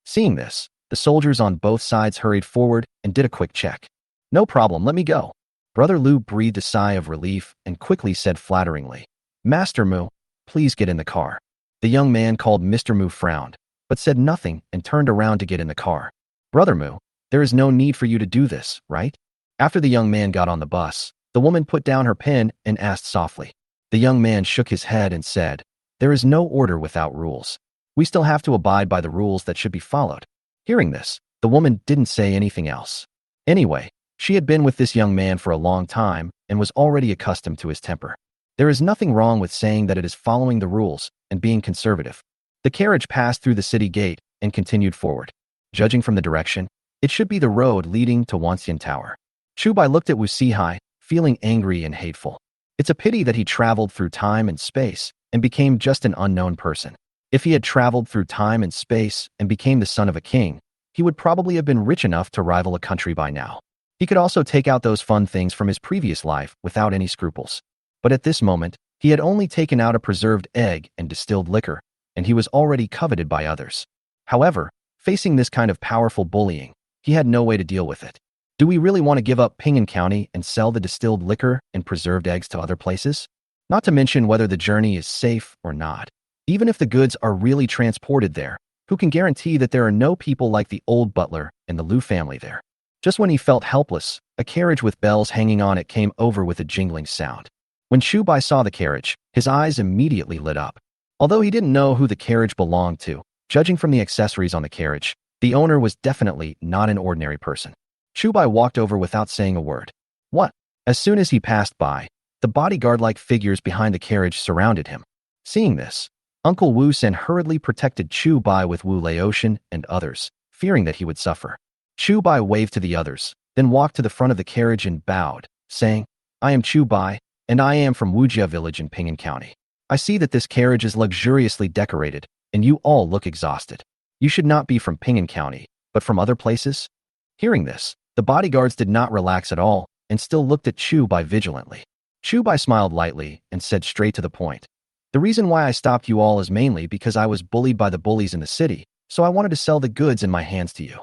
Seeing this, the soldiers on both sides hurried forward and did a quick check. "No problem, let me go." Brother Liu breathed a sigh of relief and quickly said flatteringly, "Master Mu, please get in the car." The young man called Mr. Mu frowned, but said nothing and turned around to get in the car. "Brother Mu, there is no need for you to do this, right?" After the young man got on the bus, the woman put down her pen and asked softly. The young man shook his head and said, "There is no order without rules. We still have to abide by the rules that should be followed." Hearing this, the woman didn't say anything else. Anyway, she had been with this young man for a long time and was already accustomed to his temper. There is nothing wrong with saying that it is following the rules and being conservative. The carriage passed through the city gate and continued forward. Judging from the direction, it should be the road leading to Wanxian Tower. Chu Bai looked at Wu Sihai, feeling angry and hateful. It's a pity that he traveled through time and space and became just an unknown person. If he had traveled through time and space and became the son of a king, he would probably have been rich enough to rival a country by now. He could also take out those fun things from his previous life without any scruples. But at this moment, he had only taken out a preserved egg and distilled liquor, and he was already coveted by others. However, facing this kind of powerful bullying, he had no way to deal with it. Do we really want to give up Ping'an County and sell the distilled liquor and preserved eggs to other places? Not to mention whether the journey is safe or not. Even if the goods are really transported there, who can guarantee that there are no people like the old butler and the Liu family there? Just when he felt helpless, a carriage with bells hanging on it came over with a jingling sound. When Chu Bai saw the carriage, his eyes immediately lit up. Although he didn't know who the carriage belonged to, judging from the accessories on the carriage, the owner was definitely not an ordinary person. Chu Bai walked over without saying a word. What? As soon as he passed by, the bodyguard-like figures behind the carriage surrounded him. Seeing this, Uncle Wu Sen hurriedly protected Chu Bai with Wu Laotian and others, fearing that he would suffer. Chu Bai waved to the others, then walked to the front of the carriage and bowed, saying, I am Chu Bai, and I am from Wujia village in Ping'an County. I see that this carriage is luxuriously decorated, and you all look exhausted. You should not be from Ping'an County, but from other places? Hearing this, the bodyguards did not relax at all and still looked at Chu Bai vigilantly. Chu Bai smiled lightly and said straight to the point. The reason why I stopped you all is mainly because I was bullied by the bullies in the city, so I wanted to sell the goods in my hands to you.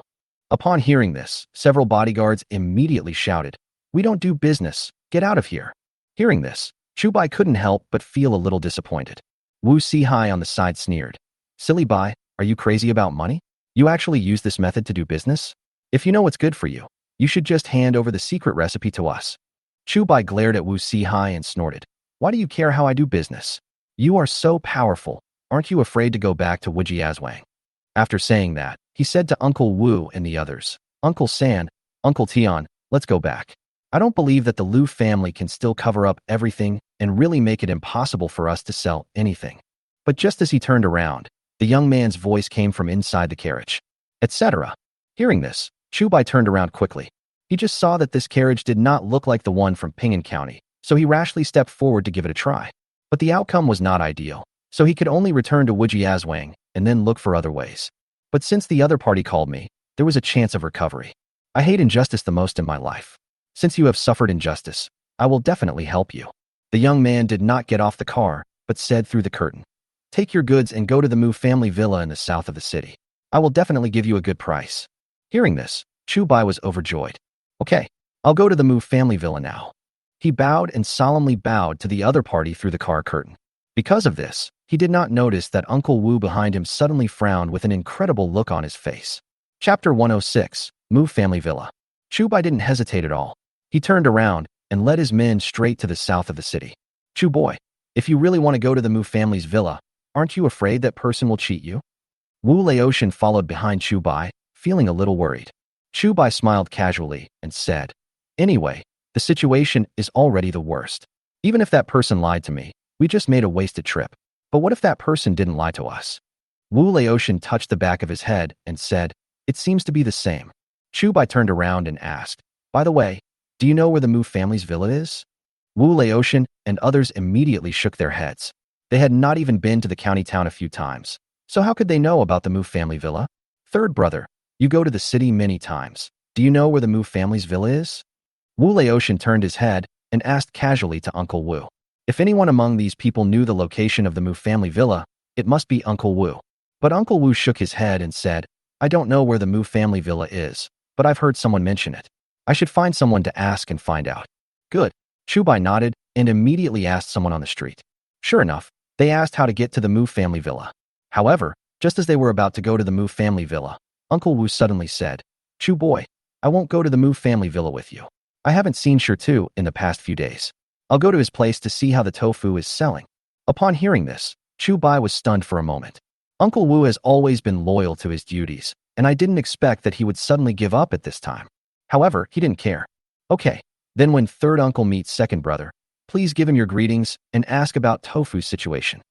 Upon hearing this, several bodyguards immediately shouted, We don't do business, get out of here. Hearing this, Chu Bai couldn't help but feel a little disappointed. Wu Sihai on the side sneered, Silly Bai, are you crazy about money? You actually use this method to do business? If you know what's good for you, you should just hand over the secret recipe to us. Chu Bai glared at Wu Sihai and snorted, Why do you care how I do business? You are so powerful, aren't you afraid to go back to Wujiazwang? After saying that, he said to Uncle Wu and the others, Uncle San, Uncle Tian, let's go back. I don't believe that the Liu family can still cover up everything and really make it impossible for us to sell anything. But just as he turned around, the young man's voice came from inside the carriage, etc. Hearing this, Chu Bai turned around quickly. He just saw that this carriage did not look like the one from Ping'an County, so he rashly stepped forward to give it a try. But the outcome was not ideal, so he could only return to Wujiazwang and then look for other ways. But since the other party called me, there was a chance of recovery. I hate injustice the most in my life. Since you have suffered injustice, I will definitely help you. The young man did not get off the car, but said through the curtain, Take your goods and go to the Mu family villa in the south of the city. I will definitely give you a good price. Hearing this, Chu Bai was overjoyed. Okay, I'll go to the Mu family villa now. He bowed and solemnly bowed to the other party through the car curtain. Because of this, he did not notice that Uncle Wu behind him suddenly frowned with an incredible look on his face. Chapter 106, Mu Family Villa. Chu Bai didn't hesitate at all. He turned around and led his men straight to the south of the city. Chu Boy, if you really want to go to the Mu family's villa, aren't you afraid that person will cheat you? Wu Laotian followed behind Chu Bai, feeling a little worried. Chu Bai smiled casually and said, Anyway, the situation is already the worst. Even if that person lied to me, we just made a wasted trip. But what if that person didn't lie to us? Wu Laotian touched the back of his head and said, It seems to be the same. Chu Bai turned around and asked, By the way, do you know where the Mu family's villa is? Wu Laotian and others immediately shook their heads. They had not even been to the county town a few times, so how could they know about the Mu family villa? Third brother, you go to the city many times. Do you know where the Mu family's villa is? Wu Laotian turned his head and asked casually to Uncle Wu. If anyone among these people knew the location of the Mu family villa, it must be Uncle Wu. But Uncle Wu shook his head and said, I don't know where the Mu family villa is, but I've heard someone mention it. I should find someone to ask and find out. Good. Chu Bai nodded and immediately asked someone on the street. Sure enough, they asked how to get to the Mu family villa. However, just as they were about to go to the Mu family villa, Uncle Wu suddenly said, Chu Boy, I won't go to the Mu family villa with you. I haven't seen Shirtu in the past few days. I'll go to his place to see how the tofu is selling. Upon hearing this, Chu Bai was stunned for a moment. Uncle Wu has always been loyal to his duties, and I didn't expect that he would suddenly give up at this time. However, he didn't care. Okay, then when third uncle meets second brother, please give him your greetings and ask about tofu's situation.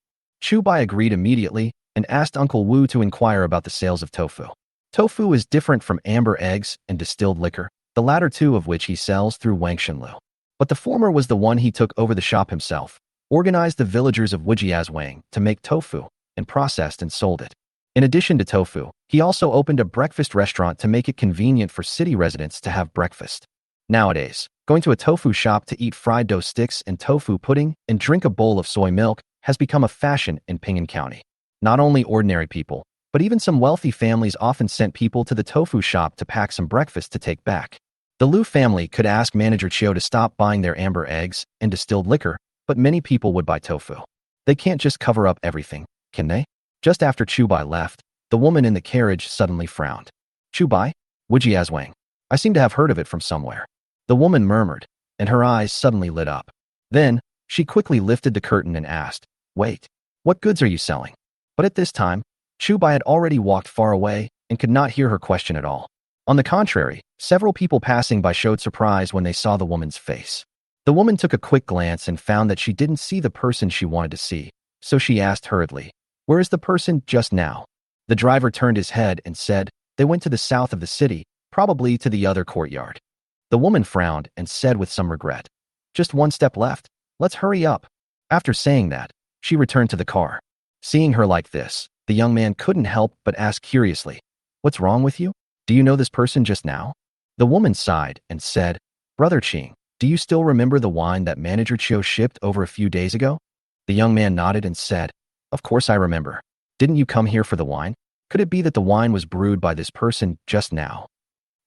Chu Bai agreed immediately and asked Uncle Wu to inquire about the sales of tofu. Tofu is different from amber eggs and distilled liquor, the latter two of which he sells through Wangshenlu. But the former was the one he took over the shop himself, organized the villagers of Wujiazwang to make tofu, and processed and sold it. In addition to tofu, he also opened a breakfast restaurant to make it convenient for city residents to have breakfast. Nowadays, going to a tofu shop to eat fried dough sticks and tofu pudding and drink a bowl of soy milk has become a fashion in Ping'an County. Not only ordinary people, but even some wealthy families often sent people to the tofu shop to pack some breakfast to take back. The Liu family could ask manager Chiu to stop buying their amber eggs and distilled liquor, but many people would buy tofu. They can't just cover up everything, can they? Just after Chu Bai left, the woman in the carriage suddenly frowned. Chu Bai? Wujiazwang. I seem to have heard of it from somewhere. The woman murmured, and her eyes suddenly lit up. Then, she quickly lifted the curtain and asked, "Wait, what goods are you selling?" But at this time, Chu Bai had already walked far away and could not hear her question at all. On the contrary, several people passing by showed surprise when they saw the woman's face. The woman took a quick glance and found that she didn't see the person she wanted to see, so she asked hurriedly, "Where is the person just now?" The driver turned his head and said, "They went to the south of the city, probably to the other courtyard." The woman frowned and said with some regret, "Just one step left. Let's hurry up." After saying that, she returned to the car. Seeing her like this, the young man couldn't help but ask curiously, "What's wrong with you? Do you know this person just now?" The woman sighed and said, "Brother Ching, do you still remember the wine that Manager Chiu shipped over a few days ago?" The young man nodded and said, "Of course I remember. Didn't you come here for the wine? Could it be that the wine was brewed by this person just now?"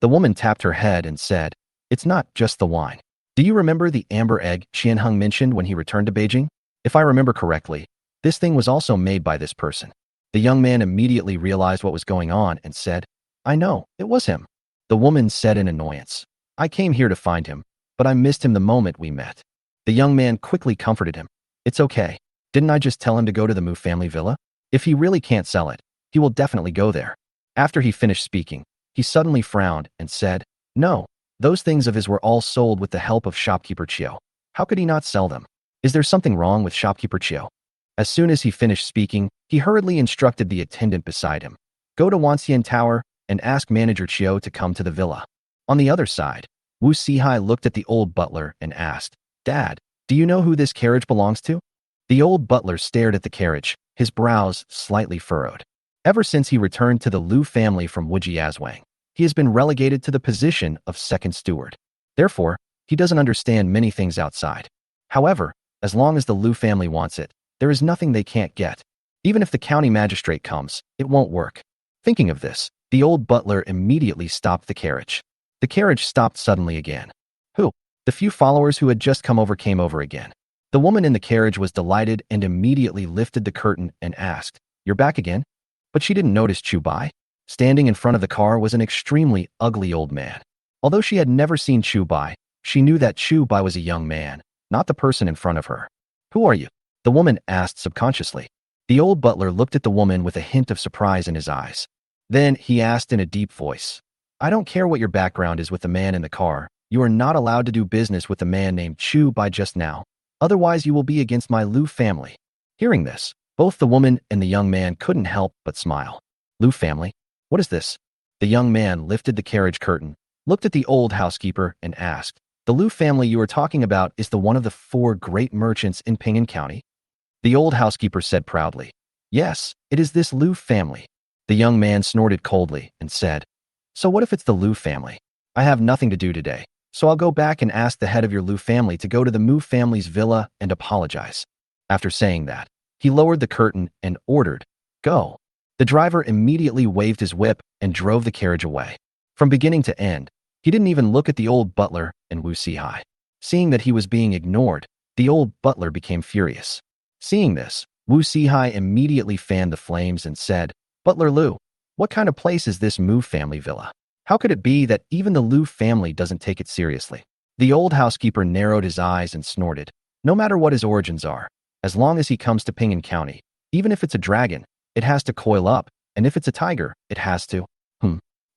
The woman tapped her head and said, "It's not just the wine. Do you remember the amber egg Qianheng mentioned when he returned to Beijing? If I remember correctly, this thing was also made by this person." The young man immediately realized what was going on and said, "I know, it was him." The woman said in annoyance, "I came here to find him, but I missed him the moment we met." The young man quickly comforted him. "It's okay. Didn't I just tell him to go to the Mu family villa? If he really can't sell it, he will definitely go there." After he finished speaking, he suddenly frowned and said, "No, those things of his were all sold with the help of shopkeeper Chiu. How could he not sell them? Is there something wrong with shopkeeper Chiu?" As soon as he finished speaking, he hurriedly instructed the attendant beside him, "Go to Wanxian Tower and ask manager Chiu to come to the villa." On the other side, Wu Sihai looked at the old butler and asked, "Dad, do you know who this carriage belongs to?" The old butler stared at the carriage, his brows slightly furrowed. Ever since he returned to the Liu family from Wujiazwang, he has been relegated to the position of second steward. Therefore, he doesn't understand many things outside. However, as long as the Liu family wants it, there is nothing they can't get. Even if the county magistrate comes, it won't work. Thinking of this, the old butler immediately stopped the carriage. The carriage stopped suddenly again. Who? The few followers who had just come over came over again. The woman in the carriage was delighted and immediately lifted the curtain and asked, "You're back again?" But she didn't notice Chu Bai. Standing in front of the car was an extremely ugly old man. Although she had never seen Chu Bai, she knew that Chu Bai was a young man, not the person in front of her. "Who are you?" the woman asked subconsciously. The old butler looked at the woman with a hint of surprise in his eyes. Then he asked in a deep voice, "I don't care what your background is with the man in the car. You are not allowed to do business with the man named Chu Bai just now. Otherwise you will be against my Liu family." Hearing this, both the woman and the young man couldn't help but smile. "Liu family? What is this?" The young man lifted the carriage curtain, looked at the old housekeeper, and asked, "The Liu family you are talking about is the one of the 4 great merchants in Ping'an County?" The old housekeeper said proudly, "Yes, it is this Liu family." The young man snorted coldly and said, "So what if it's the Liu family? I have nothing to do today, so I'll go back and ask the head of your Liu family to go to the Mu family's villa and apologize." After saying that, he lowered the curtain and ordered, "Go." The driver immediately waved his whip and drove the carriage away. From beginning to end, he didn't even look at the old butler and Wu Sihai. Seeing that he was being ignored, the old butler became furious. Seeing this, Wu Sihai immediately fanned the flames and said, "Butler Liu, what kind of place is this Mu family villa? How could it be that even the Liu family doesn't take it seriously?" The old housekeeper narrowed his eyes and snorted, "No matter what his origins are, as long as he comes to Ping'an County, even if it's a dragon, it has to coil up, and if it's a tiger, it has to...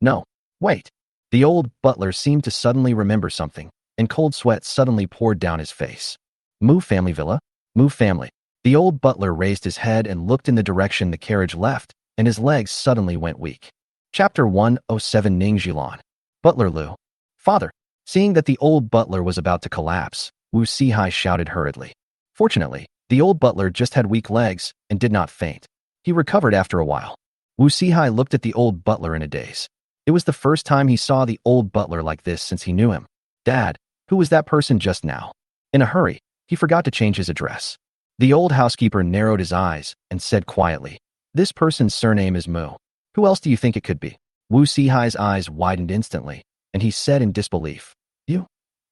No, wait." The old butler seemed to suddenly remember something, and cold sweat suddenly poured down his face. "Mu family villa? Mu family." The old butler raised his head and looked in the direction the carriage left, and his legs suddenly went weak. Chapter 107 Ningjilan. Butler Liu. "Father." Seeing that the old butler was about to collapse, Wu Sihai shouted hurriedly. Fortunately, the old butler just had weak legs and did not faint. He recovered after a while. Wu Sihai looked at the old butler in a daze. It was the first time he saw the old butler like this since he knew him. Dad, who was that person just now? In a hurry, he forgot to change his address. The old housekeeper narrowed his eyes and said quietly, "This person's surname is Mu. Who else do you think it could be?" Wu Sihai's eyes widened instantly, and he said in disbelief, You?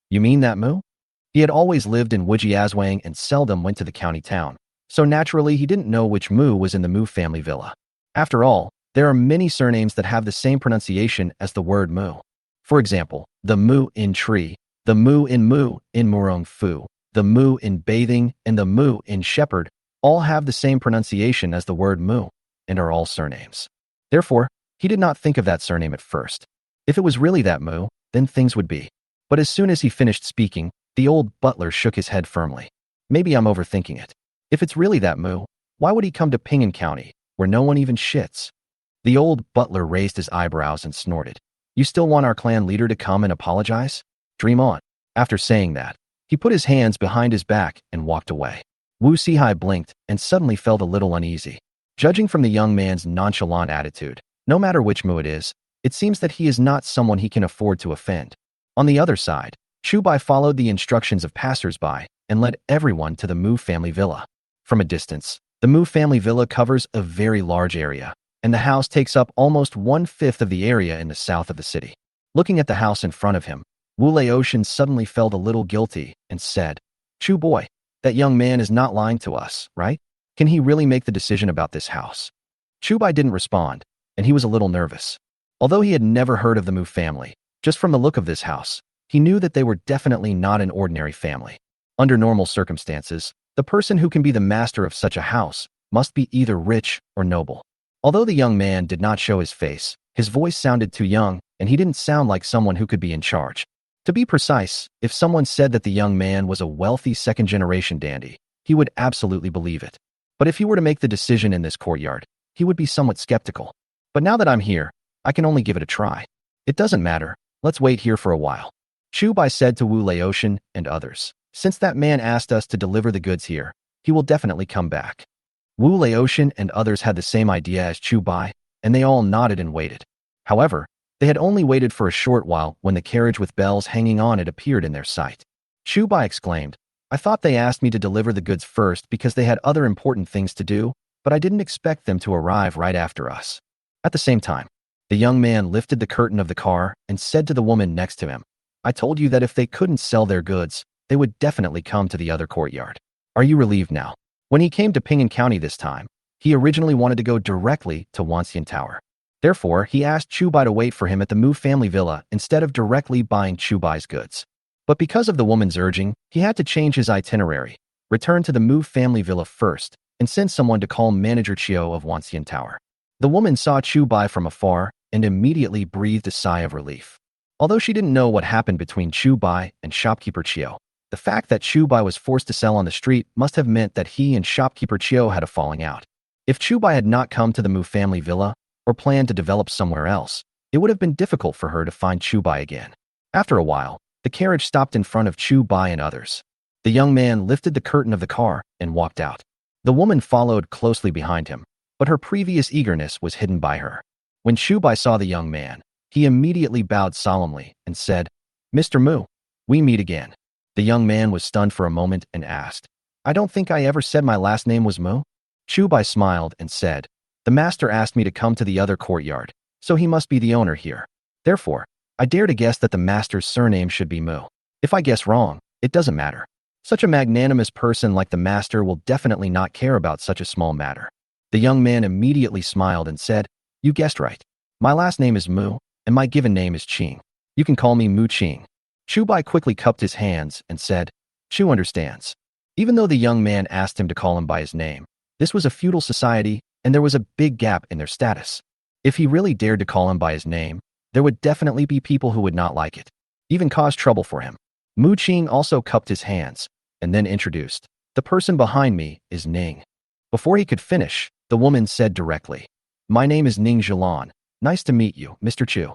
You mean that Mu? He had always lived in Wujiazwang and seldom went to the county town, so naturally he didn't know which Mu was in the Mu family villa. After all, there are many surnames that have the same pronunciation as the word Mu. For example, the Mu in tree, the Mu in Murong Fu, the Mu in bathing, and the Mu in shepherd all have the same pronunciation as the word Mu, and are all surnames. Therefore, he did not think of that surname at first. If it was really that Mu, then things would be. But as soon as he finished speaking, the old butler shook his head firmly. Maybe I'm overthinking it. If it's really that Mu, why would he come to Ping'an County, where no one even shits? The old butler raised his eyebrows and snorted. You still want our clan leader to come and apologize? Dream on. After saying that, he put his hands behind his back and walked away. Wu Sihai blinked and suddenly felt a little uneasy. Judging from the young man's nonchalant attitude, no matter which Mu it is, it seems that he is not someone he can afford to offend. On the other side, Chu Bai followed the instructions of passers-by and led everyone to the Mu family villa. From a distance, the Mu family villa covers a very large area, and the house takes up almost 1/5 of the area in the south of the city. Looking at the house in front of him, Wu Laotian suddenly felt a little guilty and said, Chu Boy, that young man is not lying to us, right? Can he really make the decision about this house? Chu Bai didn't respond, and he was a little nervous. Although he had never heard of the Mu family, just from the look of this house, he knew that they were definitely not an ordinary family. Under normal circumstances, the person who can be the master of such a house must be either rich or noble. Although the young man did not show his face, his voice sounded too young, and he didn't sound like someone who could be in charge. To be precise, if someone said that the young man was a wealthy second-generation dandy, he would absolutely believe it. But if he were to make the decision in this courtyard, he would be somewhat skeptical. But now that I'm here, I can only give it a try. It doesn't matter, let's wait here for a while. Chu Bai said to Wu Laotian and others, since that man asked us to deliver the goods here, he will definitely come back. Wu Laotian and others had the same idea as Chu Bai, and they all nodded and waited. However, they had only waited for a short while when the carriage with bells hanging on it appeared in their sight. Chu Bai exclaimed, I thought they asked me to deliver the goods first because they had other important things to do, but I didn't expect them to arrive right after us. At the same time, the young man lifted the curtain of the car and said to the woman next to him, I told you that if they couldn't sell their goods, they would definitely come to the other courtyard. Are you relieved now? When he came to Ping'an County this time, he originally wanted to go directly to Wanxian Tower. Therefore, he asked Chu Bai to wait for him at the Mu family villa instead of directly buying Chu Bai's goods. But because of the woman's urging, he had to change his itinerary, return to the Mu family villa first, and send someone to call Manager Chiu of Wanxian Tower. The woman saw Chu Bai from afar and immediately breathed a sigh of relief. Although she didn't know what happened between Chu Bai and shopkeeper Chiu, the fact that Chu Bai was forced to sell on the street must have meant that he and shopkeeper Chiu had a falling out. If Chu Bai had not come to the Mu family villa, or planned to develop somewhere else, it would have been difficult for her to find Chu Bai again. After a while, the carriage stopped in front of Chu Bai and others. The young man lifted the curtain of the car and walked out. The woman followed closely behind him, but her previous eagerness was hidden by her. When Chu Bai saw the young man, he immediately bowed solemnly and said, Mr. Mu, we meet again. The young man was stunned for a moment and asked, I don't think I ever said my last name was Mu? Chu Bai smiled and said, the master asked me to come to the other courtyard, so he must be the owner here. Therefore, I dare to guess that the master's surname should be Mu. If I guess wrong, it doesn't matter. Such a magnanimous person like the master will definitely not care about such a small matter. The young man immediately smiled and said, you guessed right. My last name is Mu, and my given name is Qing. You can call me Mu Qing. Chu Bai quickly cupped his hands and said, Chu understands. Even though the young man asked him to call him by his name, this was a feudal society, and there was a big gap in their status. If he really dared to call him by his name, there would definitely be people who would not like it, even cause trouble for him. Mu Qing also cupped his hands, and then introduced, the person behind me is Ning. Before he could finish, the woman said directly, my name is Ning Zhilan. Nice to meet you, Mr. Chu.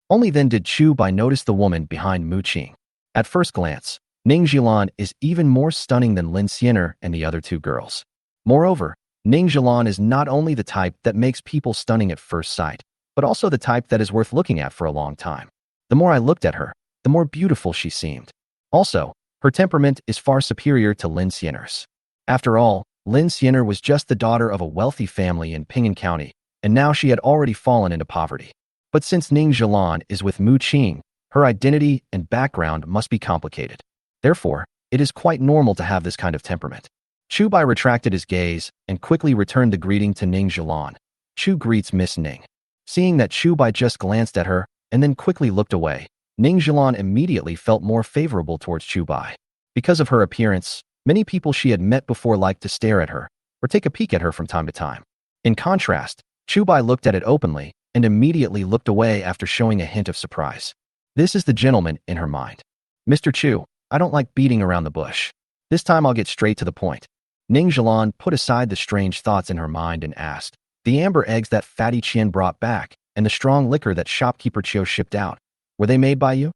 Only then did Chu Bai notice the woman behind Mu Qing. At first glance, Ning Zhilan is even more stunning than Lin Xiener and the other two girls. Moreover, Ning Zhilan is not only the type that makes people stunning at first sight, but also the type that is worth looking at for a long time. The more I looked at her, the more beautiful she seemed. Also, her temperament is far superior to Lin Xiener's. After all, Lin Xiener was just the daughter of a wealthy family in Ping'an County, and now she had already fallen into poverty. But since Ning Zhilan is with Mu Qing, her identity and background must be complicated. Therefore, it is quite normal to have this kind of temperament. Chu Bai retracted his gaze and quickly returned the greeting to Ning Zhilan. Chu greets Miss Ning. Seeing that Chu Bai just glanced at her and then quickly looked away, Ning Zhilan immediately felt more favorable towards Chu Bai. Because of her appearance, many people she had met before liked to stare at her or take a peek at her from time to time. In contrast, Chu Bai looked at it openly and immediately looked away after showing a hint of surprise. This is the gentleman in her mind. Mr. Chu, I don't like beating around the bush. This time I'll get straight to the point. Ning Zhilan put aside the strange thoughts in her mind and asked, the amber eggs that Fatty Qian brought back and the strong liquor that shopkeeper Chiu shipped out, were they made by you?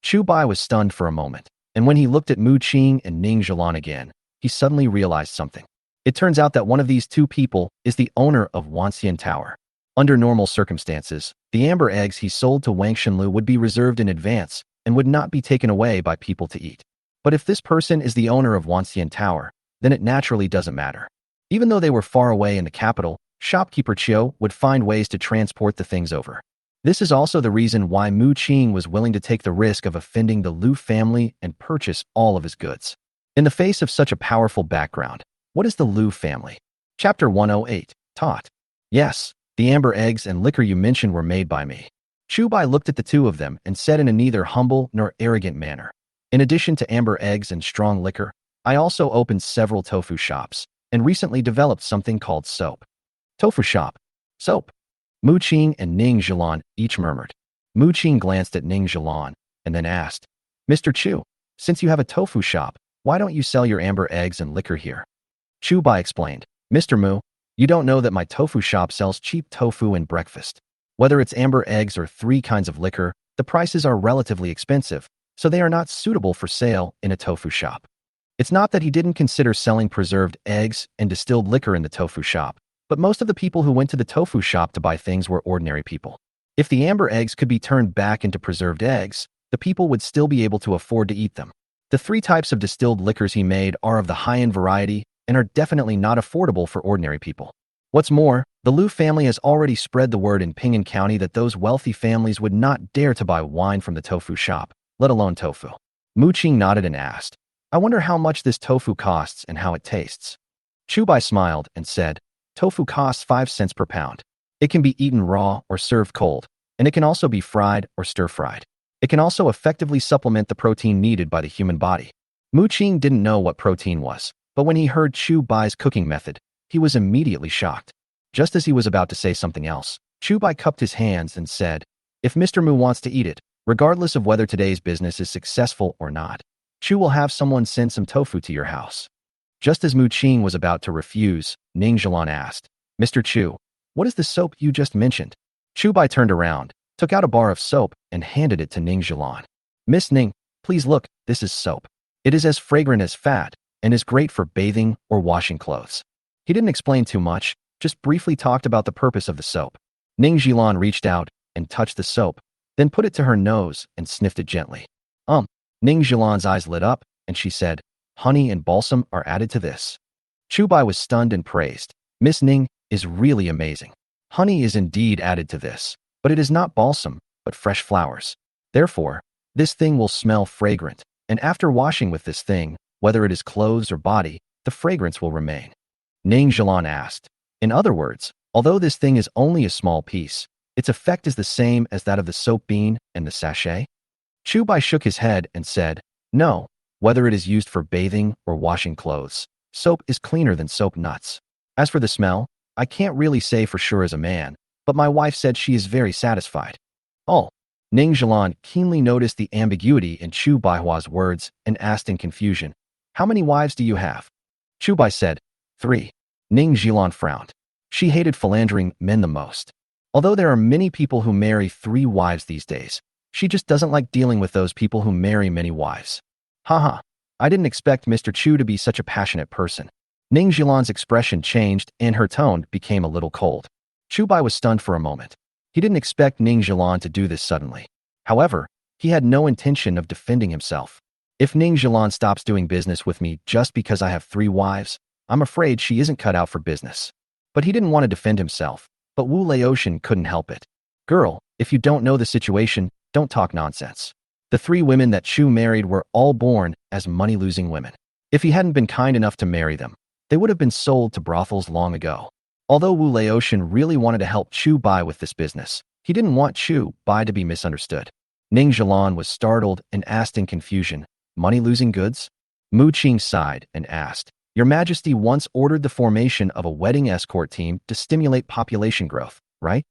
Chu Bai was stunned for a moment, and when he looked at Mu Qing and Ning Zhilan again, he suddenly realized something. It turns out that one of these two people is the owner of Wanxian Tower. Under normal circumstances, the amber eggs he sold to Wang Shenlu would be reserved in advance and would not be taken away by people to eat. But if this person is the owner of Wanxian Tower, then it naturally doesn't matter. Even though they were far away in the capital, shopkeeper Chiu would find ways to transport the things over. This is also the reason why Mu Qing was willing to take the risk of offending the Lu family and purchase all of his goods. In the face of such a powerful background, what is the Lu family? Chapter 108, Taught. Yes, the amber eggs and liquor you mentioned were made by me. Chu Bai looked at the two of them and said in a neither humble nor arrogant manner, in addition to amber eggs and strong liquor, I also opened several tofu shops and recently developed something called soap. Tofu shop. Soap. Mu Qing and Ning Zhilan each murmured. Mu Qing glanced at Ning Zhilan and then asked, Mr. Chu, since you have a tofu shop, why don't you sell your amber eggs and liquor here? Chu Bai explained, Mr. Mu, you don't know that my tofu shop sells cheap tofu and breakfast. Whether it's amber eggs or 3 kinds of liquor, the prices are relatively expensive, so they are not suitable for sale in a tofu shop. It's not that he didn't consider selling preserved eggs and distilled liquor in the tofu shop, but most of the people who went to the tofu shop to buy things were ordinary people. If the amber eggs could be turned back into preserved eggs, the people would still be able to afford to eat them. The 3 types of distilled liquors he made are of the high-end variety and are definitely not affordable for ordinary people. What's more, the Lu family has already spread the word in Ping'an County that those wealthy families would not dare to buy wine from the tofu shop, let alone tofu. Mu Qing nodded and asked, I wonder how much this tofu costs and how it tastes. Chu Bai smiled and said, tofu costs 5 cents per pound. It can be eaten raw or served cold, and it can also be fried or stir-fried. It can also effectively supplement the protein needed by the human body. Mu Qing didn't know what protein was, but when he heard Chu Bai's cooking method, he was immediately shocked. Just as he was about to say something else, Chu Bai cupped his hands and said, if Mr. Mu wants to eat it, regardless of whether today's business is successful or not, Chu will have someone send some tofu to your house. Just as Mu Qing was about to refuse, Ning Zhilan asked, Mr. Chu, what is the soap you just mentioned? Chu Bai turned around, took out a bar of soap, and handed it to Ning Zhilan. Miss Ning, please look, this is soap. It is as fragrant as fat, and is great for bathing or washing clothes. He didn't explain too much, just briefly talked about the purpose of the soap. Ning Zhilan reached out and touched the soap, then put it to her nose and sniffed it gently. Ning Zhilan's eyes lit up, and she said, honey and balsam are added to this. Chu Bai was stunned and praised. Miss Ning is really amazing. Honey is indeed added to this, but it is not balsam, but fresh flowers. Therefore, this thing will smell fragrant, and after washing with this thing, whether it is clothes or body, the fragrance will remain. Ning Zhilan asked, in other words, although this thing is only a small piece, its effect is the same as that of the soap bean and the sachet? Chu Bai shook his head and said, no, whether it is used for bathing or washing clothes, soap is cleaner than soap nuts. As for the smell, I can't really say for sure as a man, but my wife said she is very satisfied. Oh, Ning Zhilan keenly noticed the ambiguity in Chu Baihua's words and asked in confusion, how many wives do you have? Chu Bai said, 3. Ning Zhilan frowned. She hated philandering men the most. Although there are many people who marry 3 wives these days, she just doesn't like dealing with those people who marry many wives. Haha, I didn't expect Mr. Chu to be such a passionate person. Ning Zhilan's expression changed and her tone became a little cold. Chu Bai was stunned for a moment. He didn't expect Ning Zhilan to do this suddenly. However, he had no intention of defending himself. If Ning Zhilan stops doing business with me just because I have 3 wives, I'm afraid she isn't cut out for business. But he didn't want to defend himself, but Wu Laotian couldn't help it. Girl, if you don't know the situation, don't talk nonsense. The 3 women that Chu married were all born as money-losing women. If he hadn't been kind enough to marry them, they would have been sold to brothels long ago. Although Wu Laotian really wanted to help Chu Bai with this business, he didn't want Chu Bai to be misunderstood. Ning Zhilan was startled and asked in confusion, money-losing goods? Mu Qing sighed and asked, Your Majesty once ordered the formation of a wedding escort team to stimulate population growth, right?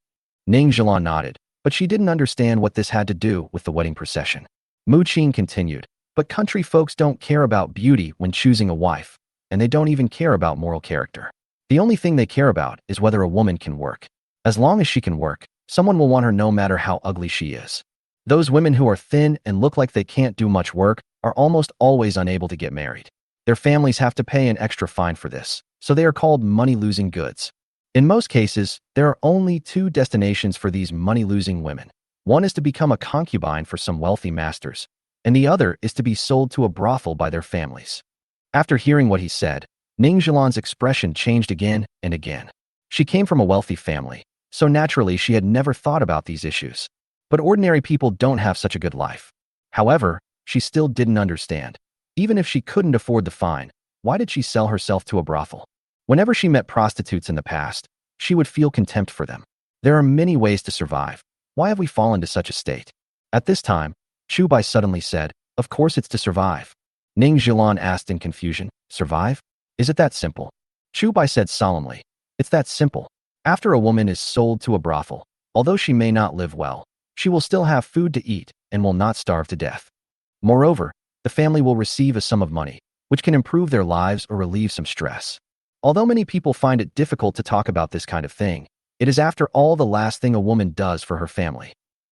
Ning Zhilan nodded, but she didn't understand what this had to do with the wedding procession. Mu Qing continued, but country folks don't care about beauty when choosing a wife, and they don't even care about moral character. The only thing they care about is whether a woman can work. As long as she can work, someone will want her no matter how ugly she is. Those women who are thin and look like they can't do much work are almost always unable to get married. Their families have to pay an extra fine for this, so they are called money-losing goods. In most cases, there are only 2 destinations for these money-losing women. One is to become a concubine for some wealthy masters, and the other is to be sold to a brothel by their families. After hearing what he said, Ning Zhilan's expression changed again and again. She came from a wealthy family, so naturally she had never thought about these issues. But ordinary people don't have such a good life. However, she still didn't understand. Even if she couldn't afford the fine, why did she sell herself to a brothel? Whenever she met prostitutes in the past, she would feel contempt for them. There are many ways to survive. Why have we fallen to such a state? At this time, Chu Bai suddenly said, Of course it's to survive. Ning Zhilan asked in confusion, Survive? Is it that simple? Chu Bai said solemnly, It's that simple. After a woman is sold to a brothel, although she may not live well, she will still have food to eat and will not starve to death. Moreover, the family will receive a sum of money, which can improve their lives or relieve some stress. Although many people find it difficult to talk about this kind of thing, it is after all the last thing a woman does for her family.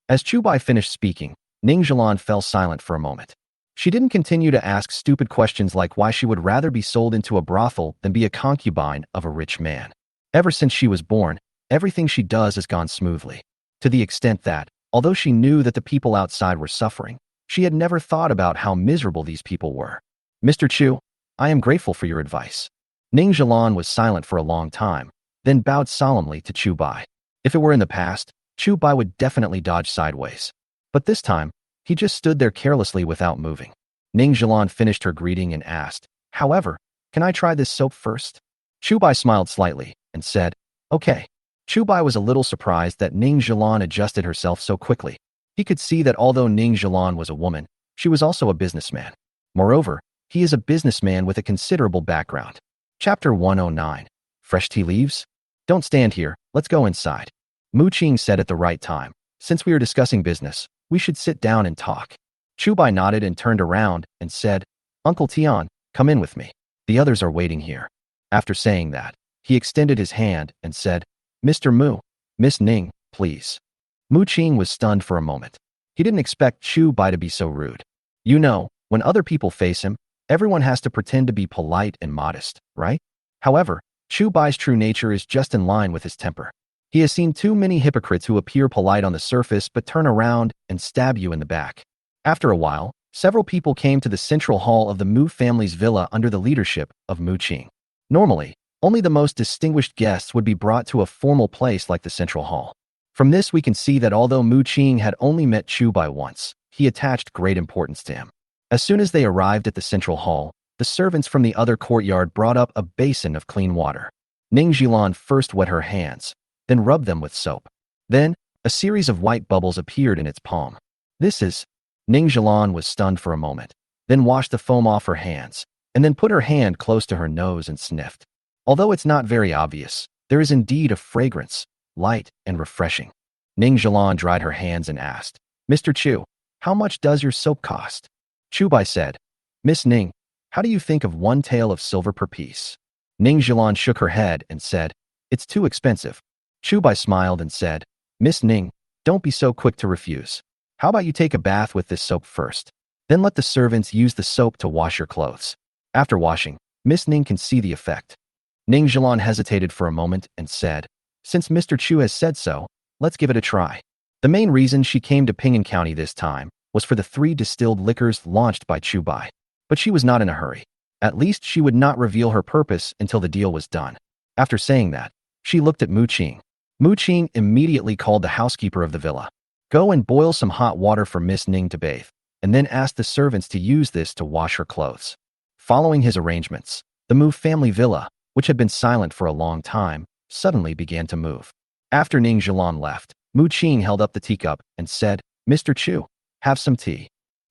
As Chu Bai finished speaking, Ning Zhilan fell silent for a moment. She didn't continue to ask stupid questions like why she would rather be sold into a brothel than be a concubine of a rich man. Ever since she was born, everything she does has gone smoothly. To the extent that, although she knew that the people outside were suffering, she had never thought about how miserable these people were. Mr. Chu, I am grateful for your advice. Ning Zhilan was silent for a long time, then bowed solemnly to Chu Bai. If it were in the past, Chu Bai would definitely dodge sideways. But this time, he just stood there carelessly without moving. Ning Zhilan finished her greeting and asked, However, can I try this soap first? Chu Bai smiled slightly and said, Okay. Chu Bai was a little surprised that Ning Zhilan adjusted herself so quickly. He could see that although Ning Zhilan was a woman, she was also a businessman. Moreover, he is a businessman with a considerable background. Chapter 109. Fresh tea leaves? Don't stand here, let's go inside. Mu Qing said at the right time, Since we are discussing business, we should sit down and talk. Chu Bai nodded and turned around and said, Uncle Tian, come in with me. The others are waiting here. After saying that, he extended his hand and said, Mr. Mu, Miss Ning, please. Mu Qing was stunned for a moment. He didn't expect Chu Bai to be so rude. You know, when other people face him, everyone has to pretend to be polite and modest, right? However, Chu Bai's true nature is just in line with his temper. He has seen too many hypocrites who appear polite on the surface but turn around and stab you in the back. After a while, several people came to the central hall of the Mu family's villa under the leadership of Mu Qing. Normally, only the most distinguished guests would be brought to a formal place like the central hall. From this we can see that although Mu Qing had only met Chu Bai once, he attached great importance to him. As soon as they arrived at the central hall, the servants from the other courtyard brought up a basin of clean water. Ning Zhilan first wet her hands, then rubbed them with soap. Then, a series of white bubbles appeared in its palm. This is... Ning Zhilan was stunned for a moment, then washed the foam off her hands, and then put her hand close to her nose and sniffed. Although it's not very obvious, there is indeed a fragrance, light and refreshing. Ning Zhilan dried her hands and asked, Mr. Chu, how much does your soap cost? Chu Bai said, Miss Ning, how do you think of 1 tael of silver per piece? Ning Zhilan shook her head and said, It's too expensive. Chu Bai smiled and said, Miss Ning, don't be so quick to refuse. How about you take a bath with this soap first? Then let the servants use the soap to wash your clothes. After washing, Miss Ning can see the effect. Ning Zhilan hesitated for a moment and said, "Since Mr. Chu has said so, let's give it a try." The main reason she came to Pingan County this time was for the 3 distilled liquors launched by Chu Bai. But she was not in a hurry. At least she would not reveal her purpose until the deal was done. After saying that, she looked at Mu Qing. Mu Qing immediately called the housekeeper of the villa. "Go and boil some hot water for Miss Ning to bathe, and then ask the servants to use this to wash her clothes." Following his arrangements, the Mu family villa, which had been silent for a long time, suddenly began to move. After Ning Zhilan left, Mu Qing held up the teacup and said, "Mr. Chu, have some tea."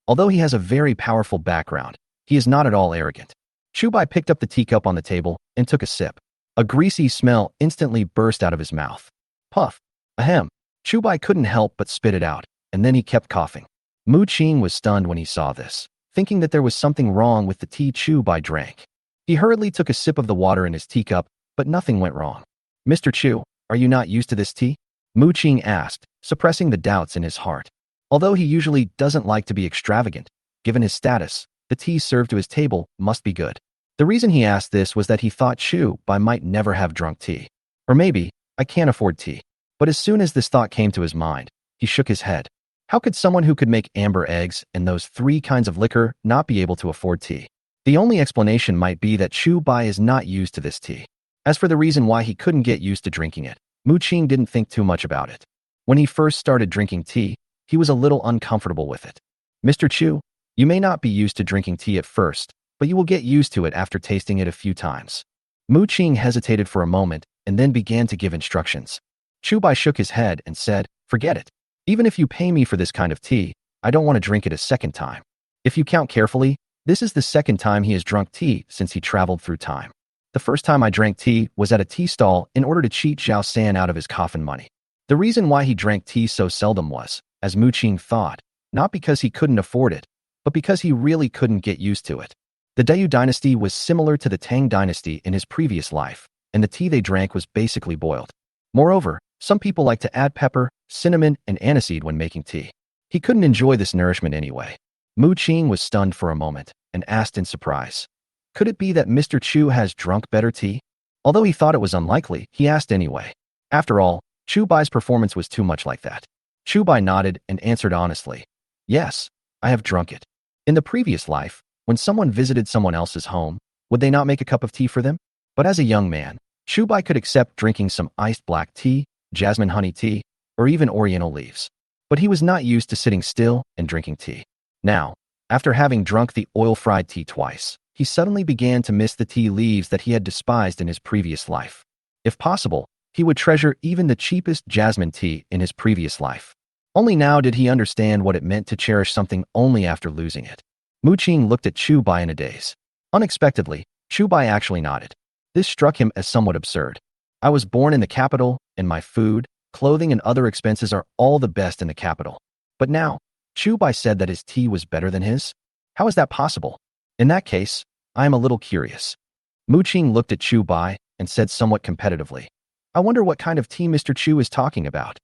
Although he has a very powerful background, he is not at all arrogant. Chu Bai picked up the teacup on the table and took a sip. A greasy smell instantly burst out of his mouth. Puff. Ahem. Chu Bai couldn't help but spit it out, and then he kept coughing. Mu Qing was stunned when he saw this, thinking that there was something wrong with the tea Chu Bai drank. He hurriedly took a sip of the water in his teacup, but nothing went wrong. "Mr. Chu, are you not used to this tea?" Mu Qing asked, suppressing the doubts in his heart. Although he usually doesn't like to be extravagant, given his status, the tea served to his table must be good. The reason he asked this was that he thought Chu Bai might never have drunk tea. Or maybe, "I can't afford tea." But as soon as this thought came to his mind, he shook his head. How could someone who could make amber eggs and those 3 kinds of liquor not be able to afford tea? The only explanation might be that Chu Bai is not used to this tea. As for the reason why he couldn't get used to drinking it, Mu Qing didn't think too much about it. When he first started drinking tea, he was a little uncomfortable with it. "Mr. Chu, you may not be used to drinking tea at first, but you will get used to it after tasting it a few times." Mu Qing hesitated for a moment and then began to give instructions. Chu Bai shook his head and said, "Forget it. Even if you pay me for this kind of tea, I don't want to drink it a second time. If you count carefully, this is the second time he has drunk tea since he traveled through time. The first time I drank tea was at a tea stall in order to cheat Zhao San out of his coffin money. The reason why he drank tea so seldom was, as Mu Qing thought, not because he couldn't afford it, but because he really couldn't get used to it. The Dayu dynasty was similar to the Tang dynasty in his previous life, and the tea they drank was basically boiled. Moreover, some people like to add pepper, cinnamon, and aniseed when making tea. He couldn't enjoy this nourishment anyway. Mu Qing was stunned for a moment and asked in surprise, "Could it be that Mr. Chu has drunk better tea?" Although he thought it was unlikely, he asked anyway. After all, Chu Bai's performance was too much like that. Chu Bai nodded and answered honestly, "Yes, I have drunk it." In the previous life, when someone visited someone else's home, would they not make a cup of tea for them? But as a young man, Chu Bai could accept drinking some iced black tea, jasmine honey tea, or even oriental leaves. But he was not used to sitting still and drinking tea. Now, after having drunk the oil-fried tea twice, he suddenly began to miss the tea leaves that he had despised in his previous life. If possible, he would treasure even the cheapest jasmine tea in his previous life. Only now did he understand what it meant to cherish something only after losing it. Mu Qing looked at Chu Bai in a daze. Unexpectedly, Chu Bai actually nodded. This struck him as somewhat absurd. "I was born in the capital, and my food, clothing, and other expenses are all the best in the capital. But now, Chu Bai said that his tea was better than his? How is that possible? In that case, I am a little curious." Mu Qing looked at Chu Bai and said somewhat competitively, "I wonder what kind of tea Mr. Chu is talking about."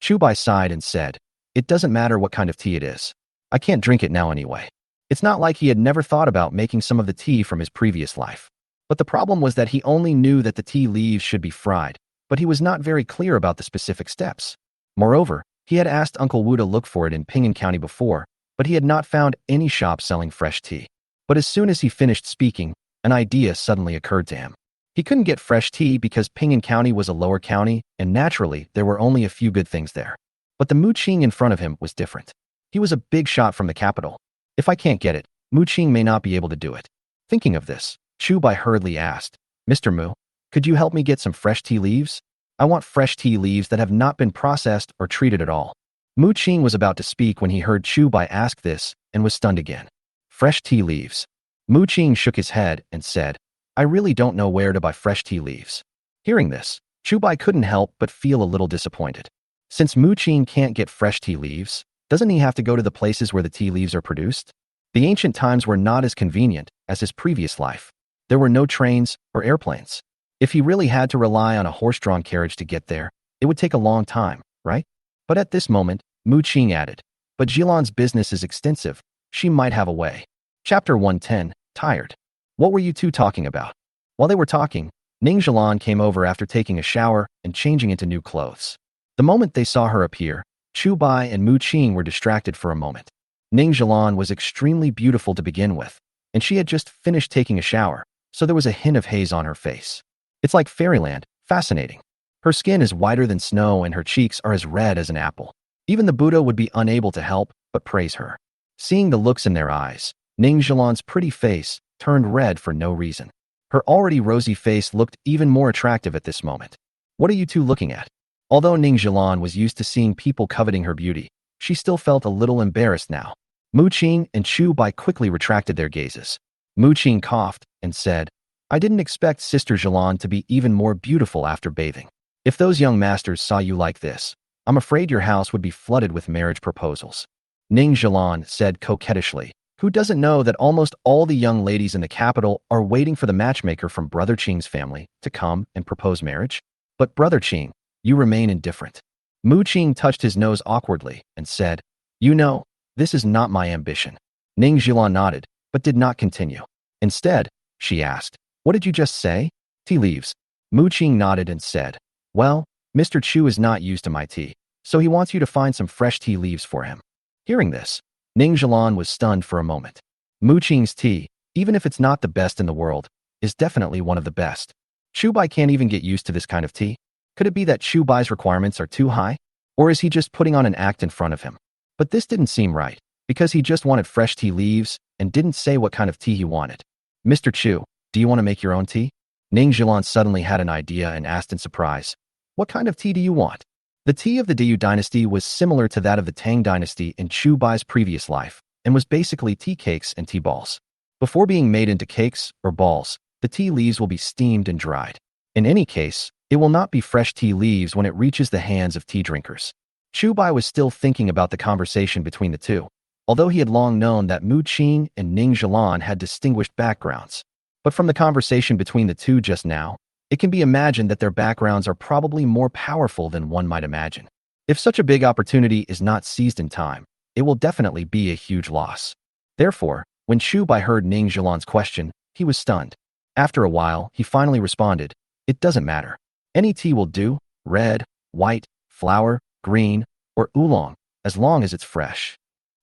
Chu Bai sighed and said, "It doesn't matter what kind of tea it is. I can't drink it now anyway." It's not like he had never thought about making some of the tea from his previous life. But the problem was that he only knew that the tea leaves should be fried, but he was not very clear about the specific steps. Moreover, he had asked Uncle Wu to look for it in Pingan County before, but he had not found any shop selling fresh tea. But as soon as he finished speaking, an idea suddenly occurred to him. He couldn't get fresh tea because Pingan County was a lower county, and naturally, there were only a few good things there. But the Mu Qing in front of him was different. He was a big shot from the capital. If I can't get it, Mu Qing may not be able to do it. Thinking of this, Chu Bai hurriedly asked, "Mr. Mu, could you help me get some fresh tea leaves? I want fresh tea leaves that have not been processed or treated at all." Mu Qing was about to speak when he heard Chu Bai ask this and was stunned again. Fresh tea leaves. Mu Qing shook his head and said, "I really don't know where to buy fresh tea leaves." Hearing this, Chu Bai couldn't help but feel a little disappointed. Since Mu Qing can't get fresh tea leaves, doesn't he have to go to the places where the tea leaves are produced? The ancient times were not as convenient as his previous life. There were no trains or airplanes. If he really had to rely on a horse-drawn carriage to get there, it would take a long time, right? But at this moment, Mu Qing added, "But Jilan's business is extensive. She might have a way." Chapter 110, Tired. What were you two talking about? While they were talking, Ning Zhilan came over after taking a shower and changing into new clothes. The moment they saw her appear, Chu Bai and Mu Qing were distracted for a moment. Ning Zhilan was extremely beautiful to begin with, and she had just finished taking a shower, so there was a hint of haze on her face. It's like fairyland, fascinating. Her skin is whiter than snow and her cheeks are as red as an apple. Even the Buddha would be unable to help but praise her. Seeing the looks in their eyes, Ning Zhilan's pretty face turned red for no reason. Her already rosy face looked even more attractive at this moment. What are you two looking at? Although Ning Zhilan was used to seeing people coveting her beauty, she still felt a little embarrassed now. Mu Qing and Chu Bai quickly retracted their gazes. Mu Qing coughed and said, I didn't expect Sister Zhilan to be even more beautiful after bathing. If those young masters saw you like this, I'm afraid your house would be flooded with marriage proposals. Ning Zhilan said coquettishly, who doesn't know that almost all the young ladies in the capital are waiting for the matchmaker from Brother Qing's family to come and propose marriage? But Brother Qing, you remain indifferent. Mu Qing touched his nose awkwardly and said, You know, this is not my ambition. Ning Zhilan nodded, but did not continue. Instead, she asked, What did you just say? Tea leaves. Mu Qing nodded and said, Well, Mr. Chu is not used to my tea, so he wants you to find some fresh tea leaves for him. Hearing this, Ning Zhilan was stunned for a moment. Mu Qing's tea, even if it's not the best in the world, is definitely one of the best. Chu Bai can't even get used to this kind of tea. Could it be that Chu Bai's requirements are too high? Or is he just putting on an act in front of him? But this didn't seem right, because he just wanted fresh tea leaves and didn't say what kind of tea he wanted. Mr. Chu, do you want to make your own tea? Ning Zhilan suddenly had an idea and asked in surprise, What kind of tea do you want? The tea of the Dayu dynasty was similar to that of the Tang dynasty in Chu Bai's previous life, and was basically tea cakes and tea balls. Before being made into cakes or balls, the tea leaves will be steamed and dried. In any case, it will not be fresh tea leaves when it reaches the hands of tea drinkers. Chu Bai was still thinking about the conversation between the two, although he had long known that Mu Qing and Ning Zhilan had distinguished backgrounds. But from the conversation between the two just now, it can be imagined that their backgrounds are probably more powerful than one might imagine. If such a big opportunity is not seized in time, it will definitely be a huge loss. Therefore, when Chu Bai heard Ning Zhilan's question, he was stunned. After a while, he finally responded, It doesn't matter. Any tea will do, red, white, flower, green, or oolong, as long as it's fresh.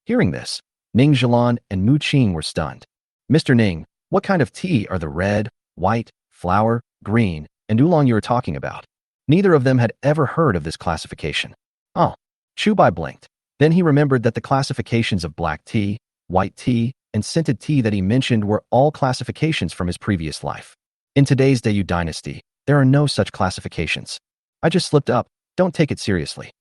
Hearing this, Ning Zhilan and Mu Qing were stunned. Mr. Ning, what kind of tea are the red, white, flower, green, and oolong you are talking about? Neither of them had ever heard of this classification. Oh, Chu Bai blinked. Then he remembered that the classifications of black tea, white tea, and scented tea that he mentioned were all classifications from his previous life. In today's Dayu dynasty, there are no such classifications. I just slipped up, don't take it seriously.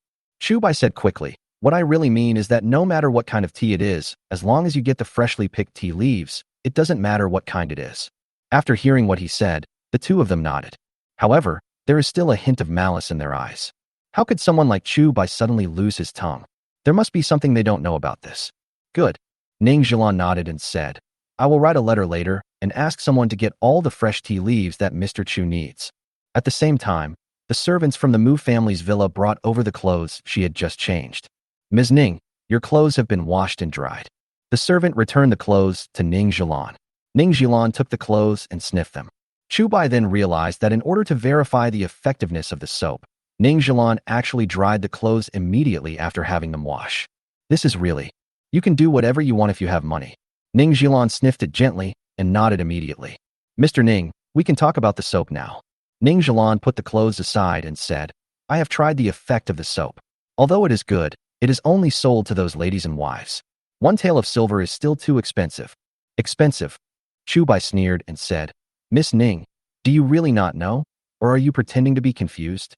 Chu Bai said quickly, What I really mean is that no matter what kind of tea it is, as long as you get the freshly picked tea leaves, it doesn't matter what kind it is. After hearing what he said, the two of them nodded. However, there is still a hint of malice in their eyes. How could someone like Chu Bai suddenly lose his tongue? There must be something they don't know about this. Good. Ning Zhilan nodded and said, I will write a letter later and ask someone to get all the fresh tea leaves that Mr. Chu needs. At the same time, the servants from the Mu family's villa brought over the clothes she had just changed. Ms. Ning, your clothes have been washed and dried. The servant returned the clothes to Ning Zhilan. Ning Zhilan took the clothes and sniffed them. Chu Bai then realized that in order to verify the effectiveness of the soap, Ning Zhilan actually dried the clothes immediately after having them wash. This is really. You can do whatever you want if you have money. Ning Zhilan sniffed it gently and nodded immediately. Mr. Ning, we can talk about the soap now. Ning Zhilan put the clothes aside and said, I have tried the effect of the soap. Although it is good, it is only sold to those ladies and wives. 1 tael of silver is still too expensive. Expensive? Chu Bai sneered and said, Miss Ning, do you really not know? Or are you pretending to be confused?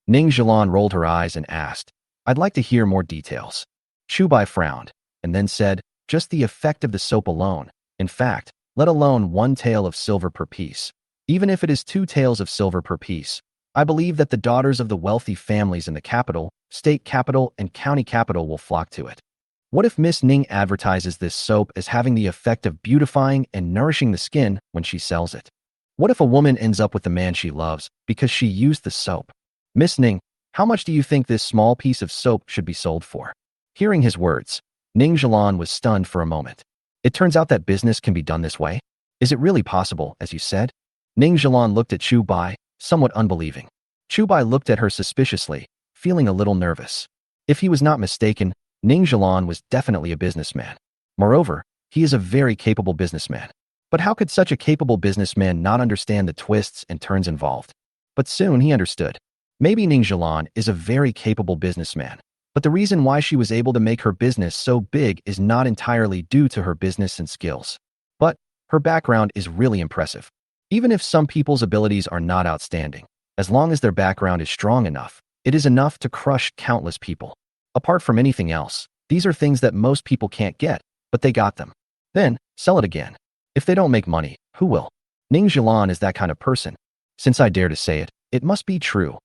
Ning Zhilan rolled her eyes and asked, I'd like to hear more details. Chu Bai frowned, and then said, just the effect of the soap alone. In fact, let alone 1 tael of silver per piece. Even if it is 2 taels of silver per piece, I believe that the daughters of the wealthy families in the capital, state capital, and county capital will flock to it. What if Miss Ning advertises this soap as having the effect of beautifying and nourishing the skin when she sells it? What if a woman ends up with the man she loves because she used the soap? Miss Ning, how much do you think this small piece of soap should be sold for? Hearing his words, Ning Zhilan was stunned for a moment. It turns out that business can be done this way. Is it really possible, as you said? Ning Zhilan looked at Chu Bai, somewhat unbelieving. Chu Bai looked at her suspiciously, feeling a little nervous. If he was not mistaken, Ning Zhilan was definitely a businessman. Moreover, he is a very capable businessman. But how could such a capable businessman not understand the twists and turns involved? But soon he understood. Maybe Ning Zhilan is a very capable businessman. But the reason why she was able to make her business so big is not entirely due to her business and skills. But her background is really impressive. Even if some people's abilities are not outstanding, as long as their background is strong enough, it is enough to crush countless people. Apart from anything else, these are things that most people can't get, but they got them. Then, sell it again. If they don't make money, who will? Ning Zhilan is that kind of person. Since I dare to say it, it must be true.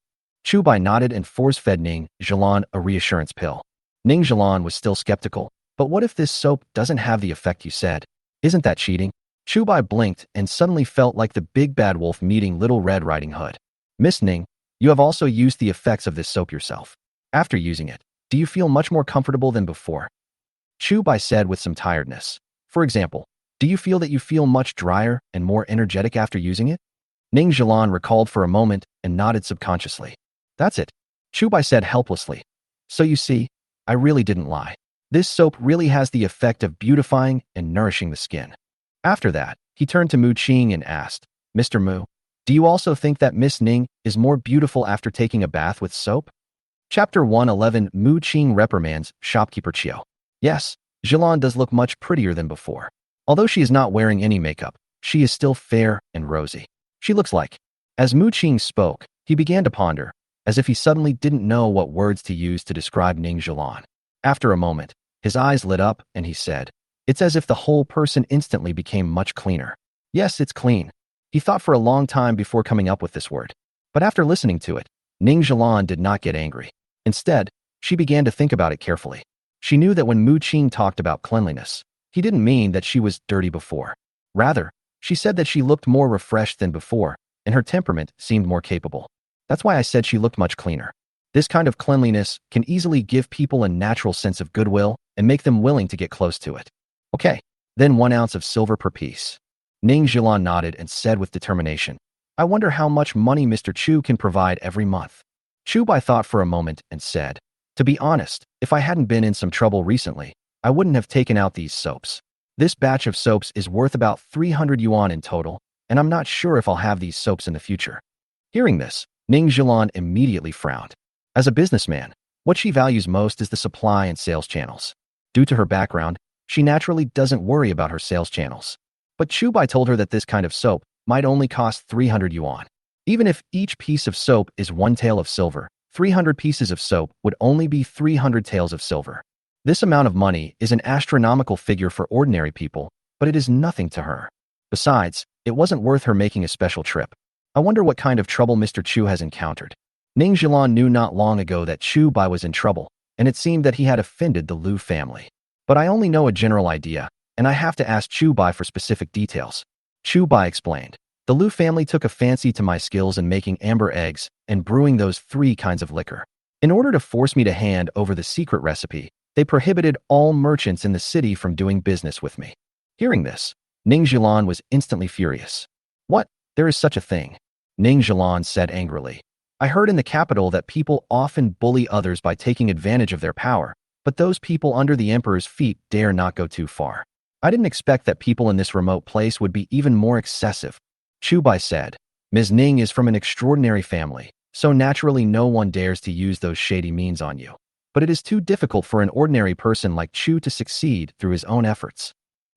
Chu Bai nodded and force-fed Ning Zhilan a reassurance pill. Ning Zhilan was still skeptical. But what if this soap doesn't have the effect you said? Isn't that cheating? Chu Bai blinked and suddenly felt like the big bad wolf meeting Little Red Riding Hood. Miss Ning, you have also used the effects of this soap yourself. After using it, do you feel much more comfortable than before? Chu Bai said with some tiredness. For example, do you feel that you feel much drier and more energetic after using it? Ning Zhilan recalled for a moment and nodded subconsciously. That's it, Chu Bai said helplessly. So you see, I really didn't lie. This soap really has the effect of beautifying and nourishing the skin. After that, he turned to Mu Qing and asked, Mr. Mu, do you also think that Miss Ning is more beautiful after taking a bath with soap? Chapter 111 Mu Qing reprimands shopkeeper Qiu. Yes, Zhilan does look much prettier than before. Although she is not wearing any makeup, she is still fair and rosy. She looks like. As Mu Qing spoke, he began to ponder, as if he suddenly didn't know what words to use to describe Ning Zhilan. After a moment, his eyes lit up and he said, it's as if the whole person instantly became much cleaner. Yes, it's clean. He thought for a long time before coming up with this word. But after listening to it, Ning Zhilan did not get angry. Instead, she began to think about it carefully. She knew that when Mu Qing talked about cleanliness, he didn't mean that she was dirty before. Rather, she said that she looked more refreshed than before, and her temperament seemed more capable. That's why I said she looked much cleaner. This kind of cleanliness can easily give people a natural sense of goodwill and make them willing to get close to it. Okay, then 1 ounce of silver per piece. Ning Zhilan nodded and said with determination, I wonder how much money Mr. Chu can provide every month. Chu Bai thought for a moment and said, to be honest, if I hadn't been in some trouble recently, I wouldn't have taken out these soaps. This batch of soaps is worth about 300 yuan in total, and I'm not sure if I'll have these soaps in the future. Hearing this, Ning Zhilan immediately frowned. As a businessman, what she values most is the supply and sales channels. Due to her background, she naturally doesn't worry about her sales channels. But Chu Bai told her that this kind of soap might only cost 300 yuan. Even if each piece of soap is 1 tael of silver, 300 pieces of soap would only be 300 taels of silver. This amount of money is an astronomical figure for ordinary people, but it is nothing to her. Besides, it wasn't worth her making a special trip. I wonder what kind of trouble Mr. Chu has encountered. Ning Zhilan knew not long ago that Chu Bai was in trouble, and it seemed that he had offended the Lu family. But I only know a general idea, and I have to ask Chu Bai for specific details. Chu Bai explained. The Lu family took a fancy to my skills in making amber eggs and brewing those 3 kinds of liquor. In order to force me to hand over the secret recipe, they prohibited all merchants in the city from doing business with me. Hearing this, Ning Zhilan was instantly furious. What? There is such a thing? Ning Zhilan said angrily. I heard in the capital that people often bully others by taking advantage of their power, but those people under the emperor's feet dare not go too far. I didn't expect that people in this remote place would be even more excessive. Chu Bai said, Ms. Ning is from an extraordinary family, so naturally no one dares to use those shady means on you. But it is too difficult for an ordinary person like Chu to succeed through his own efforts.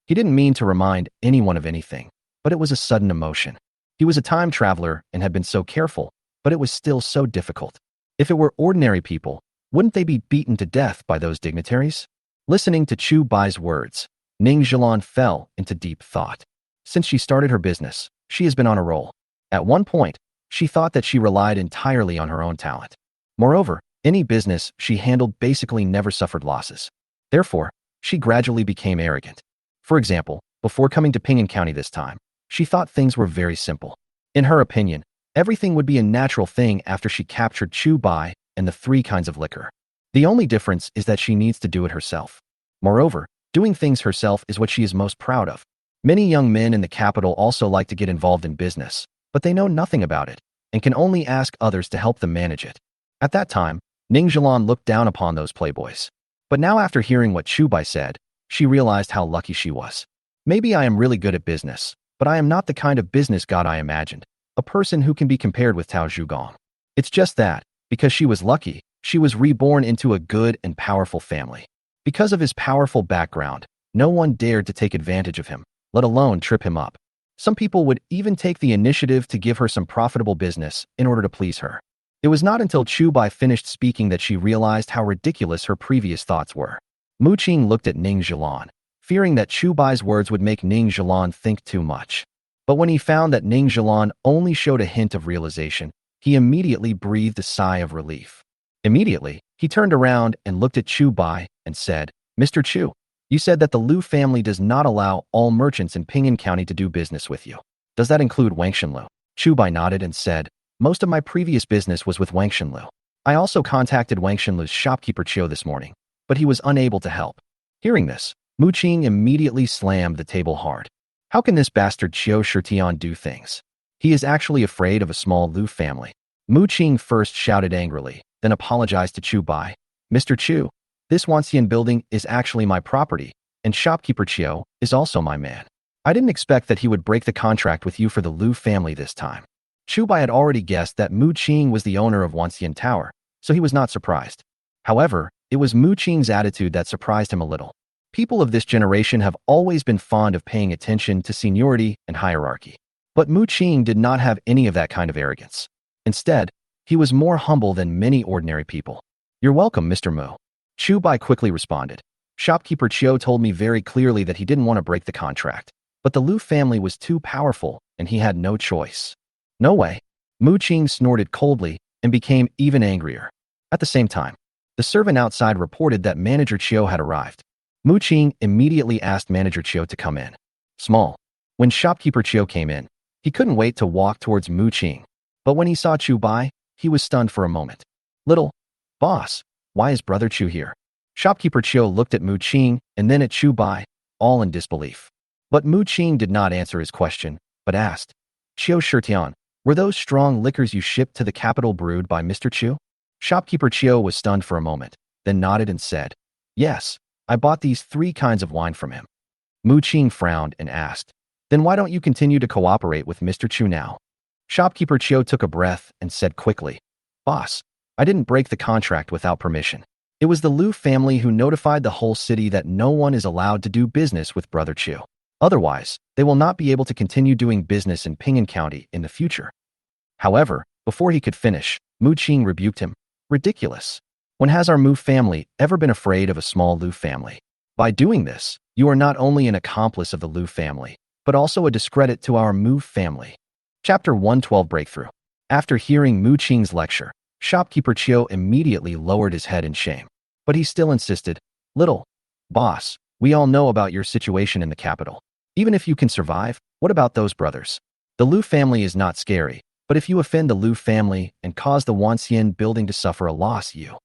He didn't mean to remind anyone of anything, but it was a sudden emotion. He was a time traveler and had been so careful, but it was still so difficult. If it were ordinary people, wouldn't they be beaten to death by those dignitaries? Listening to Chu Bai's words, Ning Zhilan fell into deep thought. Since she started her business, she has been on a roll. At one point, she thought that she relied entirely on her own talent. Moreover, any business she handled basically never suffered losses. Therefore, she gradually became arrogant. For example, before coming to Ping'an County this time, she thought things were very simple. In her opinion, everything would be a natural thing after she captured Chu Bai and the 3 kinds of liquor. The only difference is that she needs to do it herself. Moreover, doing things herself is what she is most proud of. Many young men in the capital also like to get involved in business, but they know nothing about it and can only ask others to help them manage it. At that time, Ning Zhilan looked down upon those playboys. But now after hearing what Chu Bai said, she realized how lucky she was. Maybe I am really good at business, but I am not the kind of business god I imagined, a person who can be compared with Tao Zhugong. It's just that, because she was lucky, she was reborn into a good and powerful family. Because of his powerful background, no one dared to take advantage of him, let alone trip him up. Some people would even take the initiative to give her some profitable business in order to please her. It was not until Chu Bai finished speaking that she realized how ridiculous her previous thoughts were. Mu Qing looked at Ning Zhilan, fearing that Chu Bai's words would make Ning Zhilan think too much. But when he found that Ning Zhilan only showed a hint of realization, he immediately breathed a sigh of relief. Immediately, he turned around and looked at Chu Bai and said, "Mr. Chu, you said that the Liu family does not allow all merchants in Ping'an County to do business with you. Does that include Wang Shenlu?" Chu Bai nodded and said, "Most of my previous business was with Wang Shenlu. I also contacted Wang Shenlu's shopkeeper Chiu this morning, but he was unable to help." Hearing this, Mu Qing immediately slammed the table hard. How can this bastard Chiu Shitian do things? He is actually afraid of a small Liu family. Mu Qing first shouted angrily, then apologized to Chu Bai. "Mr. Chu, this Wanxian building is actually my property, and shopkeeper Chiu is also my man. I didn't expect that he would break the contract with you for the Liu family this time." Chu Bai had already guessed that Mu Qing was the owner of Wanxian Tower, so he was not surprised. However, it was Mu Qing's attitude that surprised him a little. People of this generation have always been fond of paying attention to seniority and hierarchy. But Mu Qing did not have any of that kind of arrogance. Instead, he was more humble than many ordinary people. "You're welcome, Mr. Mu." Chu Bai quickly responded. "Shopkeeper Chiu told me very clearly that he didn't want to break the contract, but the Liu family was too powerful and he had no choice." "No way." Mu Qing snorted coldly and became even angrier. At the same time, the servant outside reported that Manager Chiu had arrived. Mu Qing immediately asked Manager Chiu to come in. Small. When shopkeeper Chiu came in, he couldn't wait to walk towards Mu Qing. But when he saw Chu Bai, he was stunned for a moment. "Little boss, why is brother Chu here?" Shopkeeper Chiu looked at Mu Qing and then at Chu Bai, all in disbelief. But Mu Qing did not answer his question, but asked, "Chiu Shitian, were those strong liquors you shipped to the capital brewed by Mr. Chu?" Shopkeeper Chiu was stunned for a moment, then nodded and said, "Yes, I bought these 3 kinds of wine from him." Mu Qing frowned and asked, "Then why don't you continue to cooperate with Mr. Chu now?" Shopkeeper Chiu took a breath and said quickly, "Boss, I didn't break the contract without permission. It was the Liu family who notified the whole city that no one is allowed to do business with Brother Chu. Otherwise, they will not be able to continue doing business in Ping'an County in the future." However, before he could finish, Mu Qing rebuked him. "Ridiculous. When has our Mu family ever been afraid of a small Liu family? By doing this, you are not only an accomplice of the Liu family, but also a discredit to our Mu family." Chapter 112 Breakthrough. After hearing Mu Qing's lecture, shopkeeper Chiu immediately lowered his head in shame. But he still insisted, "Little boss, we all know about your situation in the capital. Even if you can survive, what about those brothers? The Liu family is not scary, but if you offend the Liu family and cause the Wanxian building to suffer a loss, you..."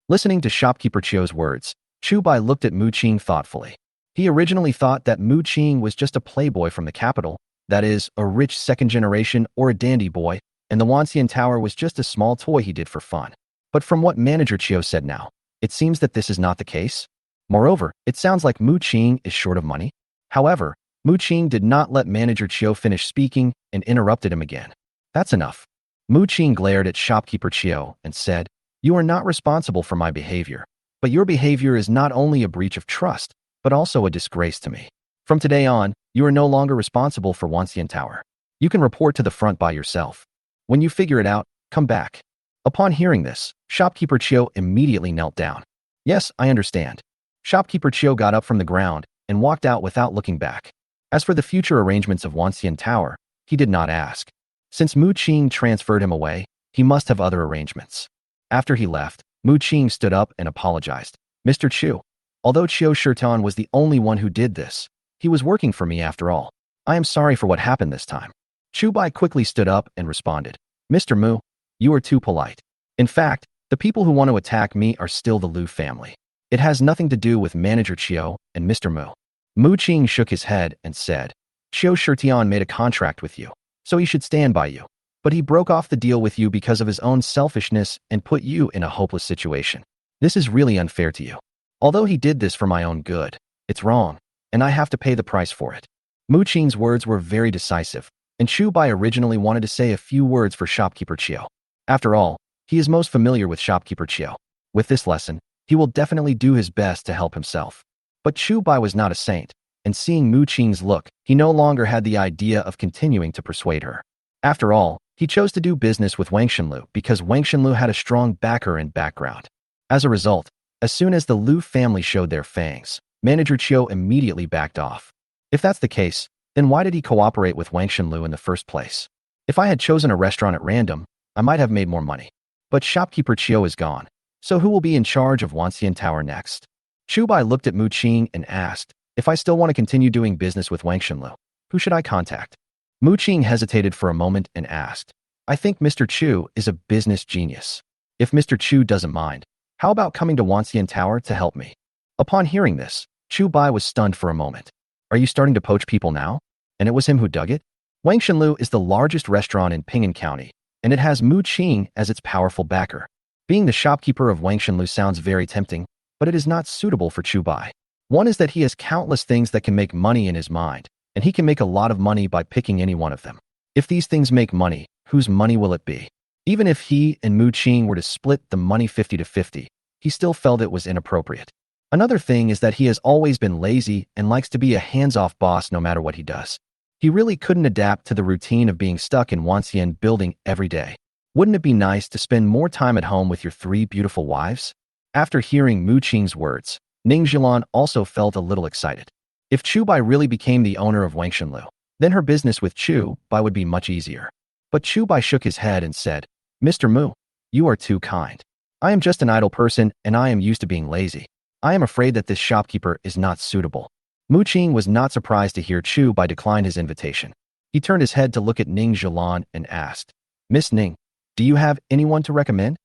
Listening to shopkeeper Chiu's words, Chu Bai looked at Mu Qing thoughtfully. He originally thought that Mu Qing was just a playboy from the capital, that is, a rich second generation or a dandy boy, and the Wanxian Tower was just a small toy he did for fun. But from what Manager Chiu said now, it seems that this is not the case. Moreover, it sounds like Mu Qing is short of money. However, Mu Qing did not let Manager Chiu finish speaking and interrupted him again. "That's enough." Mu Qing glared at shopkeeper Chiu and said, "You are not responsible for my behavior, but your behavior is not only a breach of trust, but also a disgrace to me. From today on, you are no longer responsible for Wanxian Tower. You can report to the front by yourself. When you figure it out, come back." Upon hearing this, shopkeeper Chiu immediately knelt down. "Yes, I understand." Shopkeeper Chiu got up from the ground and walked out without looking back. As for the future arrangements of Wanxian Tower, he did not ask. Since Mu Qing transferred him away, he must have other arrangements. After he left, Mu Qing stood up and apologized. "Mr. Chu, although Chiu Shirtan was the only one who did this, he was working for me after all. I am sorry for what happened this time." Chu Bai quickly stood up and responded, "Mr. Mu, you are too polite. In fact, the people who want to attack me are still the Liu family. It has nothing to do with Manager Chiu and Mr. Mu." Mu Qing shook his head and said, Xiao Shirtian made a contract with you, so he should stand by you. But he broke off the deal with you because of his own selfishness and put you in a hopeless situation. This is really unfair to you. Although he did this for my own good, it's wrong, and I have to pay the price for it. Mu Qing's words were very decisive, and Chu Bai originally wanted to say a few words for shopkeeper Qiao. After all, he is most familiar with shopkeeper Qiao. With this lesson, he will definitely do his best to help himself. But Chu Bai was not a saint, and seeing Mu Qing's look, he no longer had the idea of continuing to persuade her. After all, he chose to do business with Wang Shenlu because Wang Shenlu had a strong backer and background. As a result, as soon as the Lu family showed their fangs, Manager Qiao immediately backed off. If that's the case, then why did he cooperate with Wang Shenlu in the first place? If I had chosen a restaurant at random, I might have made more money. But shopkeeper Qiao is gone, so who will be in charge of Wanxian Tower next? Chu Bai looked at Mu Qing and asked, if I still want to continue doing business with Wang Shenlu, who should I contact? Mu Qing hesitated for a moment and asked, I think Mr. Chu is a business genius. If Mr. Chu doesn't mind, how about coming to Wanxian Tower to help me? Upon hearing this, Chu Bai was stunned for a moment. Are you starting to poach people now? And it was him who dug it? Wang Shenlu is the largest restaurant in Ping'an County, and it has Mu Qing as its powerful backer. Being the shopkeeper of Wang Shenlu sounds very tempting, but it is not suitable for Chu Bai. One is that he has countless things that can make money in his mind, and he can make a lot of money by picking any one of them. If these things make money, whose money will it be? Even if he and Mu Qing were to split the money 50-50, he still felt it was inappropriate. Another thing is that he has always been lazy and likes to be a hands-off boss no matter what he does. He really couldn't adapt to the routine of being stuck in Wanxian building every day. Wouldn't it be nice to spend more time at home with your 3 beautiful wives? After hearing Mu Qing's words, Ning Zhilan also felt a little excited. If Chu Bai really became the owner of Wang Shenlu, then her business with Chu Bai would be much easier. But Chu Bai shook his head and said, Mr. Mu, you are too kind. I am just an idle person and I am used to being lazy. I am afraid that this shopkeeper is not suitable. Mu Qing was not surprised to hear Chu Bai decline his invitation. He turned his head to look at Ning Zhilan and asked, Miss Ning, do you have anyone to recommend?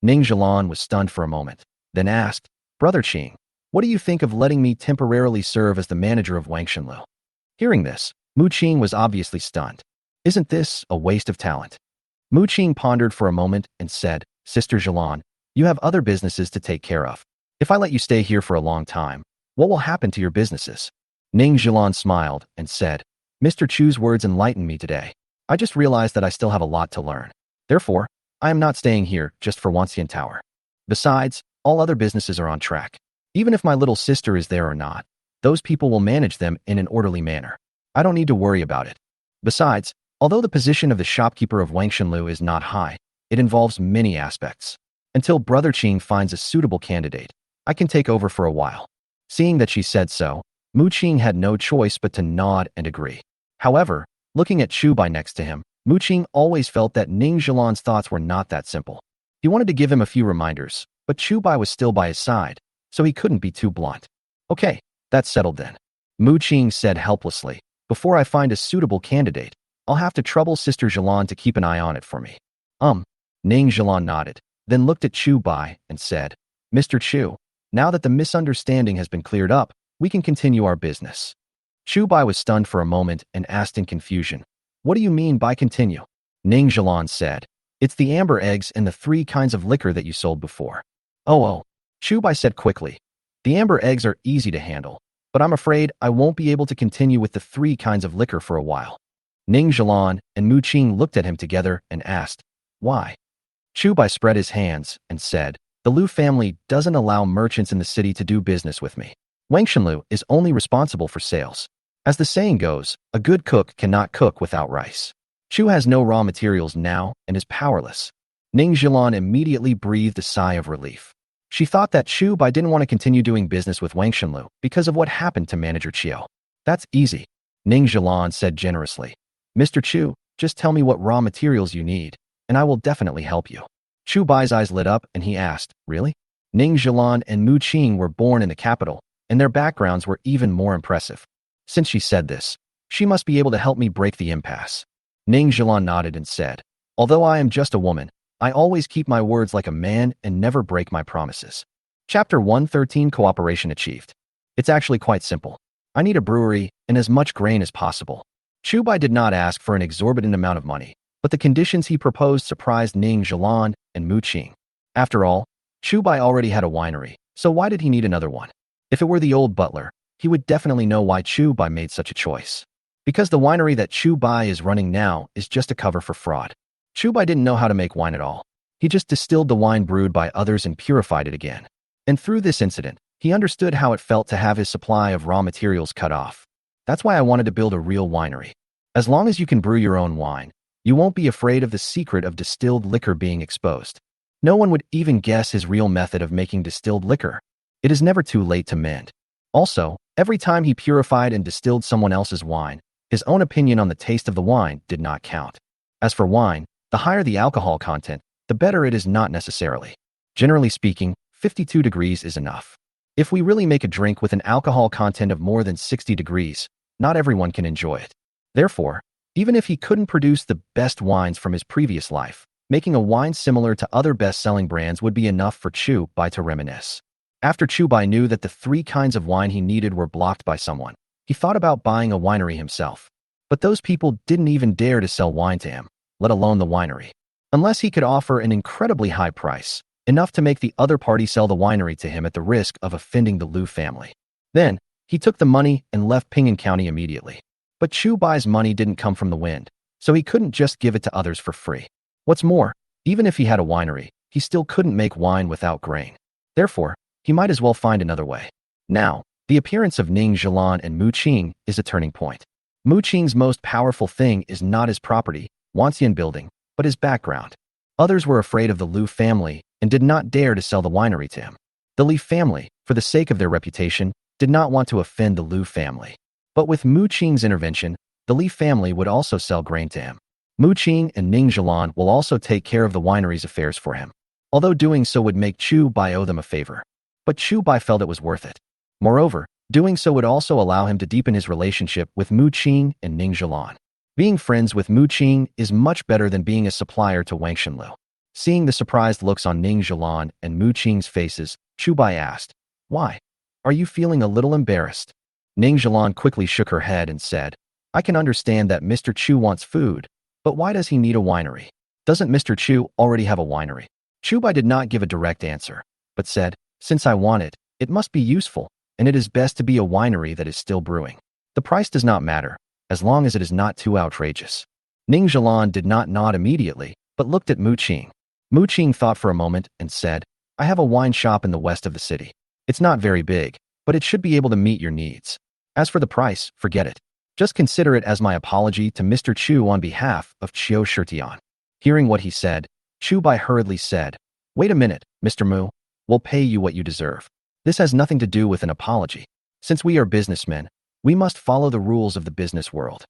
Ning Zhilan was stunned for a moment, then asked, Brother Qing, what do you think of letting me temporarily serve as the manager of Wang Shenlu? Hearing this, Mu Qing was obviously stunned. Isn't this a waste of talent? Mu Qing pondered for a moment and said, Sister Zhilan, you have other businesses to take care of. If I let you stay here for a long time, what will happen to your businesses? Ning Zhilan smiled and said, Mr. Chu's words enlightened me today. I just realized that I still have a lot to learn. Therefore, I am not staying here just for Wanxian Tower. Besides, all other businesses are on track. Even if my little sister is there or not, those people will manage them in an orderly manner. I don't need to worry about it. Besides, although the position of the shopkeeper of Wang Shenlu is not high, it involves many aspects. Until Brother Qing finds a suitable candidate, I can take over for a while. Seeing that she said so, Mu Qing had no choice but to nod and agree. However, looking at Chu Bai next to him, Mu Qing always felt that Ning Zhilan's thoughts were not that simple. He wanted to give him a few reminders, but Chu Bai was still by his side, so he couldn't be too blunt. Okay, that's settled then. Mu Qing said helplessly, before I find a suitable candidate, I'll have to trouble Sister Zhilan to keep an eye on it for me. Ning Zhilan nodded, then looked at Chu Bai and said, Mr. Chu, now that the misunderstanding has been cleared up, we can continue our business. Chu Bai was stunned for a moment and asked in confusion, what do you mean by continue? Ning Zhilan said, it's the amber eggs and the 3 kinds of liquor that you sold before. Oh, Chu Bai said quickly, the amber eggs are easy to handle, but I'm afraid I won't be able to continue with the 3 kinds of liquor for a while. Ning Zhilan and Mu Qing looked at him together and asked, why? Chu Bai spread his hands and said, the Lu family doesn't allow merchants in the city to do business with me. Wang Shenlu is only responsible for sales. As the saying goes, a good cook cannot cook without rice. Chu has no raw materials now and is powerless. Ning Zhilan immediately breathed a sigh of relief. She thought that Chu Bai didn't want to continue doing business with Wang Shenlu because of what happened to Manager Qiao. That's easy, Ning Zhilan said generously. Mr. Chu, just tell me what raw materials you need, and I will definitely help you. Chu Bai's eyes lit up and he asked, really? Ning Zhilan and Mu Qing were born in the capital, and their backgrounds were even more impressive. Since she said this, she must be able to help me break the impasse. Ning Zhilan nodded and said, although I am just a woman, I always keep my words like a man and never break my promises. Chapter 113 Cooperation Achieved. It's actually quite simple. I need a brewery and as much grain as possible. Chu Bai did not ask for an exorbitant amount of money, but the conditions he proposed surprised Ning Zhilan and Mu Qing. After all, Chu Bai already had a winery, so why did he need another one? If it were the old butler, he would definitely know why Chu Bai made such a choice. Because the winery that Chu Bai is running now is just a cover for fraud. Chu Bai didn't know how to make wine at all. He just distilled the wine brewed by others and purified it again. And through this incident, he understood how it felt to have his supply of raw materials cut off. That's why I wanted to build a real winery. As long as you can brew your own wine, you won't be afraid of the secret of distilled liquor being exposed. No one would even guess his real method of making distilled liquor. It is never too late to mend. Also, every time he purified and distilled someone else's wine, his own opinion on the taste of the wine did not count. As for wine, the higher the alcohol content, the better it is not necessarily. Generally speaking, 52 degrees is enough. If we really make a drink with an alcohol content of more than 60 degrees, not everyone can enjoy it. Therefore, even if he couldn't produce the best wines from his previous life, making a wine similar to other best-selling brands would be enough for Chu Bai to reminisce. After Chu Bai knew that the 3 kinds of wine he needed were blocked by someone, he thought about buying a winery himself. But those people didn't even dare to sell wine to him, let alone the winery. Unless he could offer an incredibly high price, enough to make the other party sell the winery to him at the risk of offending the Liu family. Then, he took the money and left Ping'an County immediately. But Chu Bai's money didn't come from the wind, so he couldn't just give it to others for free. What's more, even if he had a winery, he still couldn't make wine without grain. Therefore, he might as well find another way. Now, the appearance of Ning Zhilan and Mu Qing is a turning point. Mu Qing's most powerful thing is not his property, Wanxian building, but his background. Others were afraid of the Liu family and did not dare to sell the winery to him. The Li family, for the sake of their reputation, did not want to offend the Liu family. But with Mu Qing's intervention, the Li family would also sell grain to him. Mu Qing and Ning Zhilan will also take care of the winery's affairs for him, although doing so would make Chu Bai owe them a favor. But Chu Bai felt it was worth it. Moreover, doing so would also allow him to deepen his relationship with Mu Qing and Ning Zhilan. Being friends with Mu Qing is much better than being a supplier to Wang Shenlu. Seeing the surprised looks on Ning Zhilan and Mu Qing's faces, Chu Bai asked, "Why? Are you feeling a little embarrassed?" Ning Zhilan quickly shook her head and said, "I can understand that Mr. Chu wants food, but why does he need a winery? Doesn't Mr. Chu already have a winery?" Chu Bai did not give a direct answer, but said, "Since I want it, it must be useful, and it is best to be a winery that is still brewing. The price does not matter, as long as it is not too outrageous." Ning Zhilan did not nod immediately, but looked at Mu Qing. Mu Qing thought for a moment and said, "I have a wine shop in the west of the city. It's not very big, but it should be able to meet your needs. As for the price, forget it. Just consider it as my apology to Mr. Chu on behalf of Qiu Shitian." Hearing what he said, Chu Bai hurriedly said, "Wait a minute, Mr. Mu. We'll pay you what you deserve. This has nothing to do with an apology. Since we are businessmen, we must follow the rules of the business world."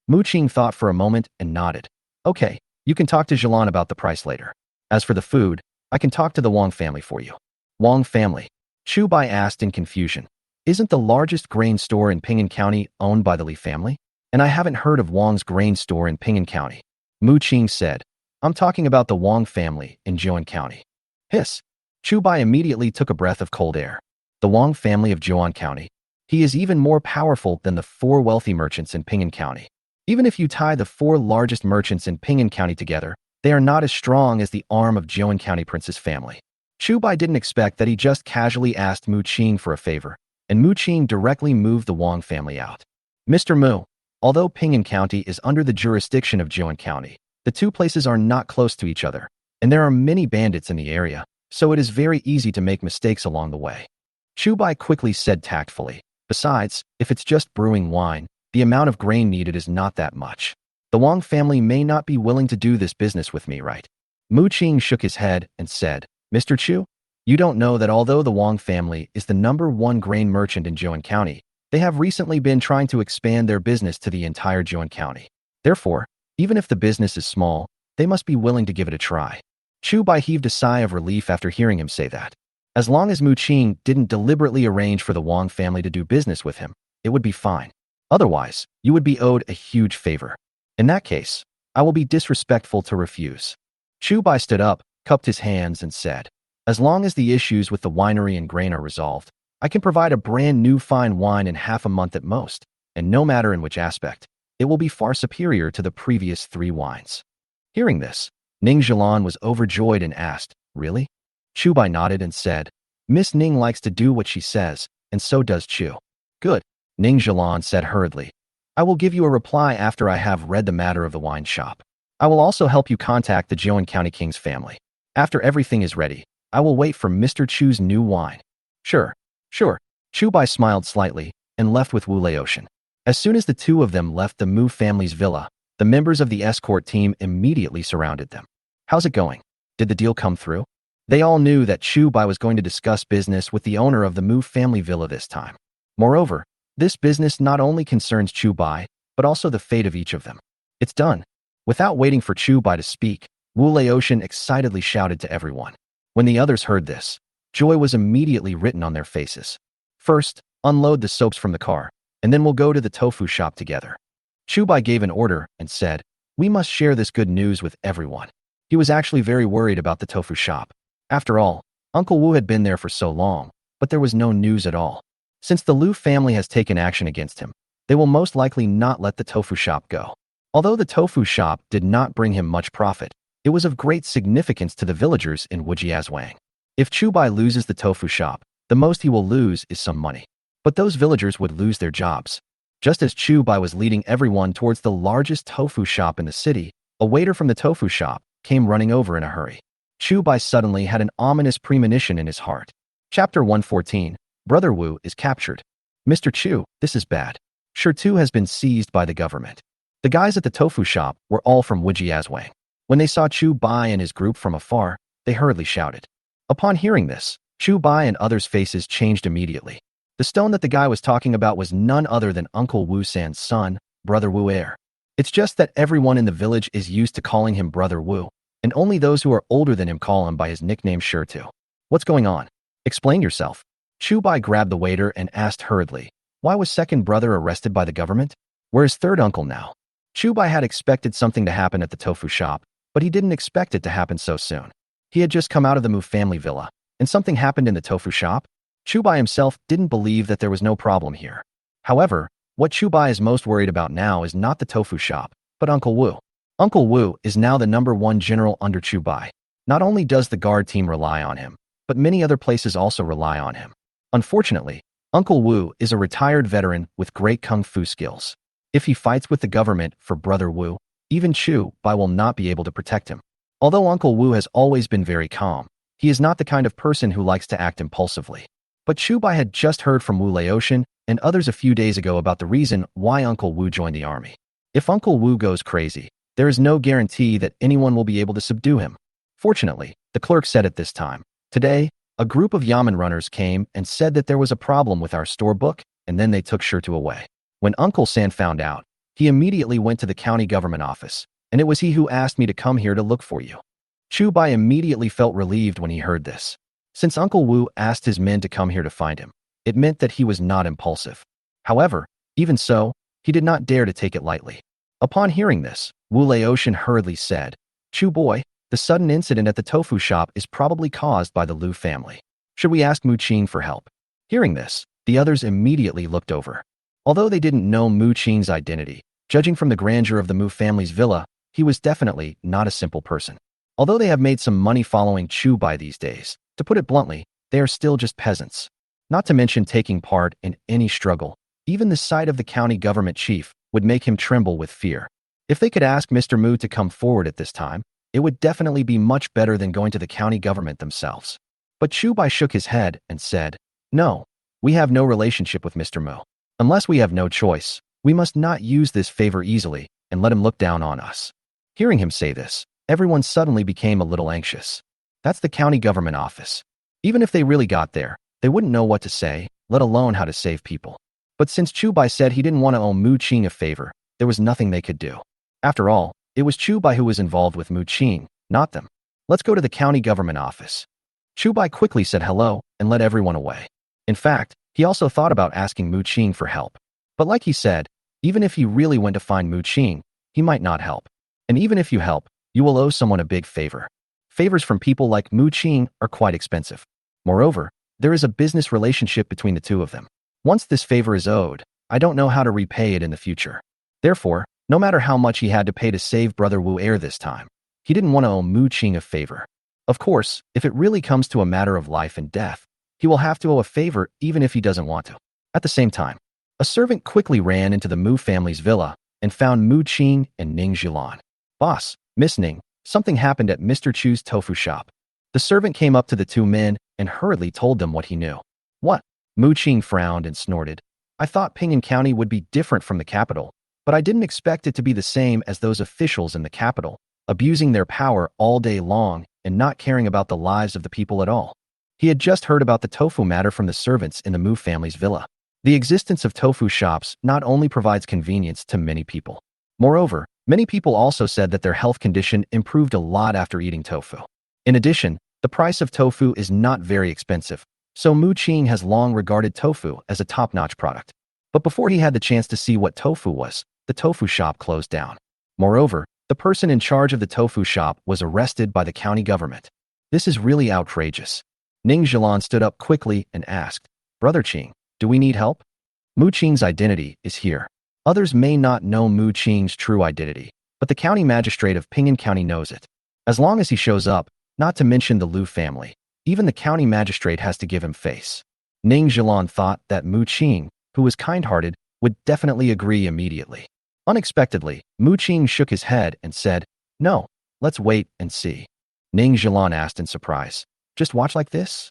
Mu Qing thought for a moment and nodded. "Okay, you can talk to Zhilan about the price later. As for the food, I can talk to the Wang family for you." Wang family? Chu Bai asked in confusion. Isn't the largest grain store in Ping'an County owned by the Li family? And I haven't heard of Wang's grain store in Ping'an County. Mu Qing said, "I'm talking about the Wang family in Zhuan County." Hiss. Chu Bai immediately took a breath of cold air. The Wang family of Zhuan County. He is even more powerful than the 4 wealthy merchants in Ping'an County. Even if you tie the 4 largest merchants in Ping'an County together, they are not as strong as the arm of Zhuan County Prince's family. Chu Bai didn't expect that he just casually asked Mu Qing for a favor, and Mu Qing directly moved the Wang family out. "Mr. Mu, although Ping'an County is under the jurisdiction of Zhuan County, the 2 places are not close to each other, and there are many bandits in the area, so it is very easy to make mistakes along the way." Chu Bai quickly said tactfully, "Besides, if it's just brewing wine, the amount of grain needed is not that much. The Wang family may not be willing to do this business with me, right?" Mu Qing shook his head and said, "Mr. Chu, you don't know that although the Wang family is the #1 grain merchant in Zhuan County, they have recently been trying to expand their business to the entire Zhuan County. Therefore, even if the business is small, they must be willing to give it a try." Chu Bai heaved a sigh of relief after hearing him say that. As long as Mu Qing didn't deliberately arrange for the Wang family to do business with him, it would be fine. Otherwise, you would be owed a huge favor. In that case, I will be disrespectful to refuse. Chu Bai stood up, cupped his hands, and said, "As long as the issues with the winery and grain are resolved, I can provide a brand new fine wine in half a month at most, and no matter in which aspect. it will be far superior to the previous 3 wines. Hearing this, Ning Zhilan was overjoyed and asked, "Really?" Chu Bai nodded and said, "Miss Ning likes to do what she says, and so does Chu." "Good," Ning Zhilan said hurriedly. "I will give you a reply after I have read the matter of the wine shop. I will also help you contact the Jiuan County King's family. After everything is ready, I will wait for Mr. Chu's new wine." "Sure, sure." Chu Bai smiled slightly and left with Wu Laotian. As soon as the two of them left the Mu family's villa, the members of the escort team immediately surrounded them. "How's it going? Did the deal come through?" They all knew that Chu Bai was going to discuss business with the owner of the Mu family villa this time. Moreover, this business not only concerns Chu Bai, but also the fate of each of them. "It's done." Without waiting for Chu Bai to speak, Wu Laotian excitedly shouted to everyone. When the others heard this, joy was immediately written on their faces. "First, unload the soaps from the car, and then we'll go to the tofu shop together." Chu Bai gave an order and said, "We must share this good news with everyone." He was actually very worried about the tofu shop. After all, Uncle Wu had been there for so long, but there was no news at all. Since the Lu family has taken action against him, they will most likely not let the tofu shop go. Although the tofu shop did not bring him much profit, it was of great significance to the villagers in Wujiazwang. If Chu Bai loses the tofu shop, the most he will lose is some money. But those villagers would lose their jobs. Just as Chu Bai was leading everyone towards the largest tofu shop in the city, a waiter from the tofu shop came running over in a hurry. Chu Bai suddenly had an ominous premonition in his heart. Chapter 114, Brother Wu is captured. "Mr. Chu, this is bad. Shirtu has been seized by the government." The guys at the tofu shop were all from Wujiazwang. When they saw Chu Bai and his group from afar, they hurriedly shouted. Upon hearing this, Chu Bai and others' faces changed immediately. The stone that the guy was talking about was none other than Uncle Wu San's son, Brother Wu Heir. It's just that everyone in the village is used to calling him Brother Wu, and only those who are older than him call him by his nickname Shirtu. "What's going on? Explain yourself." Chu Bai grabbed the waiter and asked hurriedly, "Why was second brother arrested by the government? Where's third uncle now?" Chu Bai had expected something to happen at the tofu shop, but he didn't expect it to happen so soon. He had just come out of the Mu family villa, and something happened in the tofu shop? Chu Bai himself didn't believe that there was no problem here. However, what Chu Bai is most worried about now is not the tofu shop, but Uncle Wu. Uncle Wu is now the #1 general under Chu Bai. Not only does the guard team rely on him, but many other places also rely on him. Unfortunately, Uncle Wu is a retired veteran with great kung fu skills. If he fights with the government for Brother Wu, even Chu Bai will not be able to protect him. Although Uncle Wu has always been very calm, he is not the kind of person who likes to act impulsively. But Chu Bai had just heard from Wu Laotian and others a few days ago about the reason why Uncle Wu joined the army. If Uncle Wu goes crazy, there is no guarantee that anyone will be able to subdue him. Fortunately, the clerk said at this time, "Today, a group of Yamen runners came and said that there was a problem with our store book, and then they took Shirtu away." When Uncle San found out, he immediately went to the county government office, and it was he who asked me to come here to look for you. Chu Bai immediately felt relieved when he heard this. Since Uncle Wu asked his men to come here to find him, it meant that he was not impulsive. However, even so, he did not dare to take it lightly. Upon hearing this, Wu Laotian hurriedly said, "Chu Boy, the sudden incident at the tofu shop is probably caused by the Lu family. Should we ask Mu Qing for help?" Hearing this, the others immediately looked over. Although they didn't know Mu Qing's identity, judging from the grandeur of the Mu family's villa, he was definitely not a simple person. Although they have made some money following Chu Bai these days, to put it bluntly, they are still just peasants. Not to mention taking part in any struggle, even the sight of the county government chief would make him tremble with fear. If they could ask Mr. Mu to come forward at this time, it would definitely be much better than going to the county government themselves. But Chu Bai shook his head and said, "No, we have no relationship with Mr. Mu. Unless we have no choice, we must not use this favor easily and let him look down on us." Hearing him say this, everyone suddenly became a little anxious. That's the county government office. Even if they really got there, they wouldn't know what to say, let alone how to save people. But since Chu Bai said he didn't want to owe Mu Qing a favor, there was nothing they could do. After all, it was Chu Bai who was involved with Mu Qing, not them. "Let's go to the county government office." Chu Bai quickly said hello and led everyone away. In fact, he also thought about asking Mu Qing for help. But like he said, even if he really went to find Mu Qing, he might not help. And even if you help, you will owe someone a big favor. Favors from people like Mu Qing are quite expensive. Moreover, there is a business relationship between the two of them. Once this favor is owed, I don't know how to repay it in the future. Therefore, No matter how much he had to pay to save brother Wu Er this time, he didn't want to owe Mu Qing a favor. Of course, if it really comes to a matter of life and death, he will have to owe a favor even if he doesn't want to. At the same time, a servant quickly ran into the Mu family's villa and found Mu Qing and Ning Zhilan. Boss, Miss Ning, something happened at Mr. Chu's tofu shop. The servant came up to the two men and hurriedly told them what he knew. What? Mu Qing frowned and snorted. I thought Pingan County would be different from the capital, but I didn't expect it to be the same as those officials in the capital, abusing their power all day long and not caring about the lives of the people at all. He had just heard about the tofu matter from the servants in the Mu family's villa. The existence of tofu shops not only provides convenience to many people. Moreover, many people also said that their health condition improved a lot after eating tofu. In addition, the price of tofu is not very expensive, so Mu Qing has long regarded tofu as a top-notch product. But before he had the chance to see what tofu was, the tofu shop closed down. Moreover, the person in charge of the tofu shop was arrested by the county government. This is really outrageous. Ning Zhilan stood up quickly and asked, Brother Qing, do we need help? Mu Qing's identity is here. Others may not know Mu Qing's true identity, but the county magistrate of Pingan County knows it. As long as he shows up, not to mention the Lu family, even the county magistrate has to give him face. Ning Zhilan thought that Mu Qing, who was kind-hearted, would definitely agree immediately. Unexpectedly, Mu Qing shook his head and said, No, let's wait and see. Ning Zhilan asked in surprise, Just watch like this?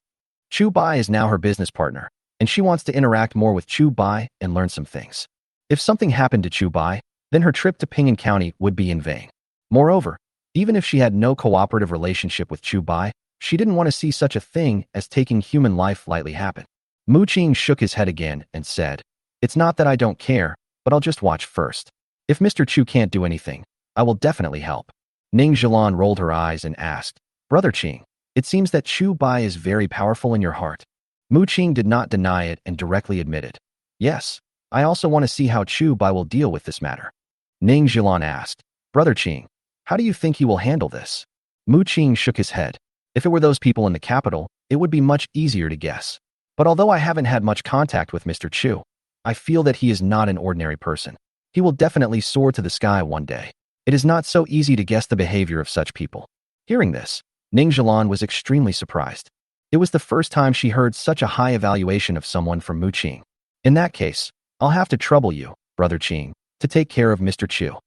Chu Bai is now her business partner, and she wants to interact more with Chu Bai and learn some things. If something happened to Chu Bai, then her trip to Pingan County would be in vain. Moreover, even if she had no cooperative relationship with Chu Bai, she didn't want to see such a thing as taking human life lightly happen. Mu Qing shook his head again and said, It's not that I don't care, but I'll just watch first. If Mr. Chu can't do anything, I will definitely help. Ning Zhilan rolled her eyes and asked, Brother Qing, it seems that Chu Bai is very powerful in your heart. Mu Qing did not deny it and directly admitted, Yes, I also want to see how Chu Bai will deal with this matter. Ning Zhilan asked, Brother Qing, how do you think he will handle this? Mu Qing shook his head. If it were those people in the capital, it would be much easier to guess. But although I haven't had much contact with Mr. Chu, I feel that he is not an ordinary person. He will definitely soar to the sky one day. It is not so easy to guess the behavior of such people. Hearing this, Ning Zhilan was extremely surprised. It was the first time she heard such a high evaluation of someone from Mu Qing. In that case, I'll have to trouble you, Brother Qing, to take care of Mr. Chu.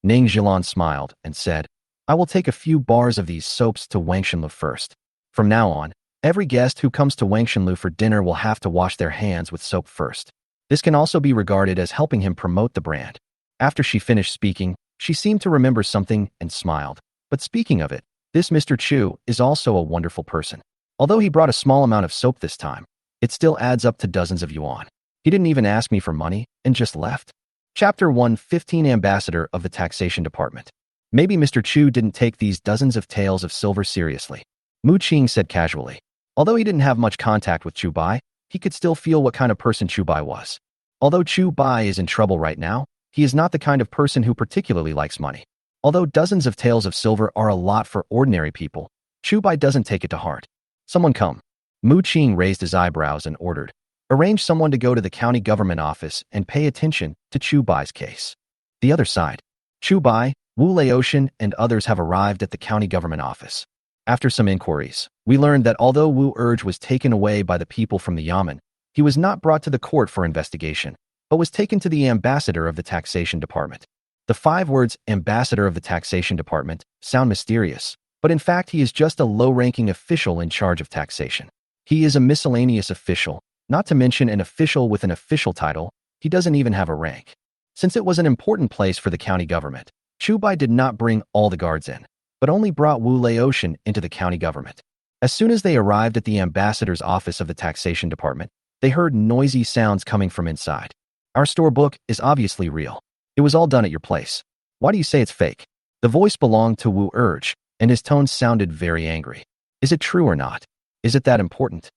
Ning Zhilan smiled and said, I will take a few bars of these soaps to Wangshanlu first. From now on, every guest who comes to Wangshanlu for dinner will have to wash their hands with soap first. This can also be regarded as helping him promote the brand. After she finished speaking, she seemed to remember something and smiled. But speaking of it, this Mr. Chu is also a wonderful person. Although he brought a small amount of soap this time, it still adds up to dozens of yuan. He didn't even ask me for money and just left. Chapter 115 Ambassador of the Taxation Department. Maybe Mr. Chu didn't take these dozens of taels of silver seriously. Mu Qing said casually. Although he didn't have much contact with Chu Bai, he could still feel what kind of person Chu Bai was. Although Chu Bai is in trouble right now, he is not the kind of person who particularly likes money. Although dozens of taels of silver are a lot for ordinary people, Chu Bai doesn't take it to heart. Someone come. Mu Qing raised his eyebrows and ordered, Arrange someone to go to the county government office and pay attention to Chu Bai's case. The other side. Chu Bai, Wu Laotian, and others have arrived at the county government office. After some inquiries, we learned that although Wu Urge was taken away by the people from the Yamen, he was not brought to the court for investigation, but was taken to the ambassador of the taxation department. The 5 words ambassador of the taxation department sound mysterious, but in fact he is just a low-ranking official in charge of taxation. He is a miscellaneous official, not to mention an official with an official title. He doesn't even have a rank. Since it was an important place for the county government, Chu Bai did not bring all the guards in, but only brought Wu Laotian into the county government. As soon as they arrived at the ambassador's office of the taxation department, they heard noisy sounds coming from inside. Our store book is obviously real. It was all done at your place. Why do you say it's fake? The voice belonged to Wu Urge, and his tone sounded very angry. Is it true or not? Is it that important?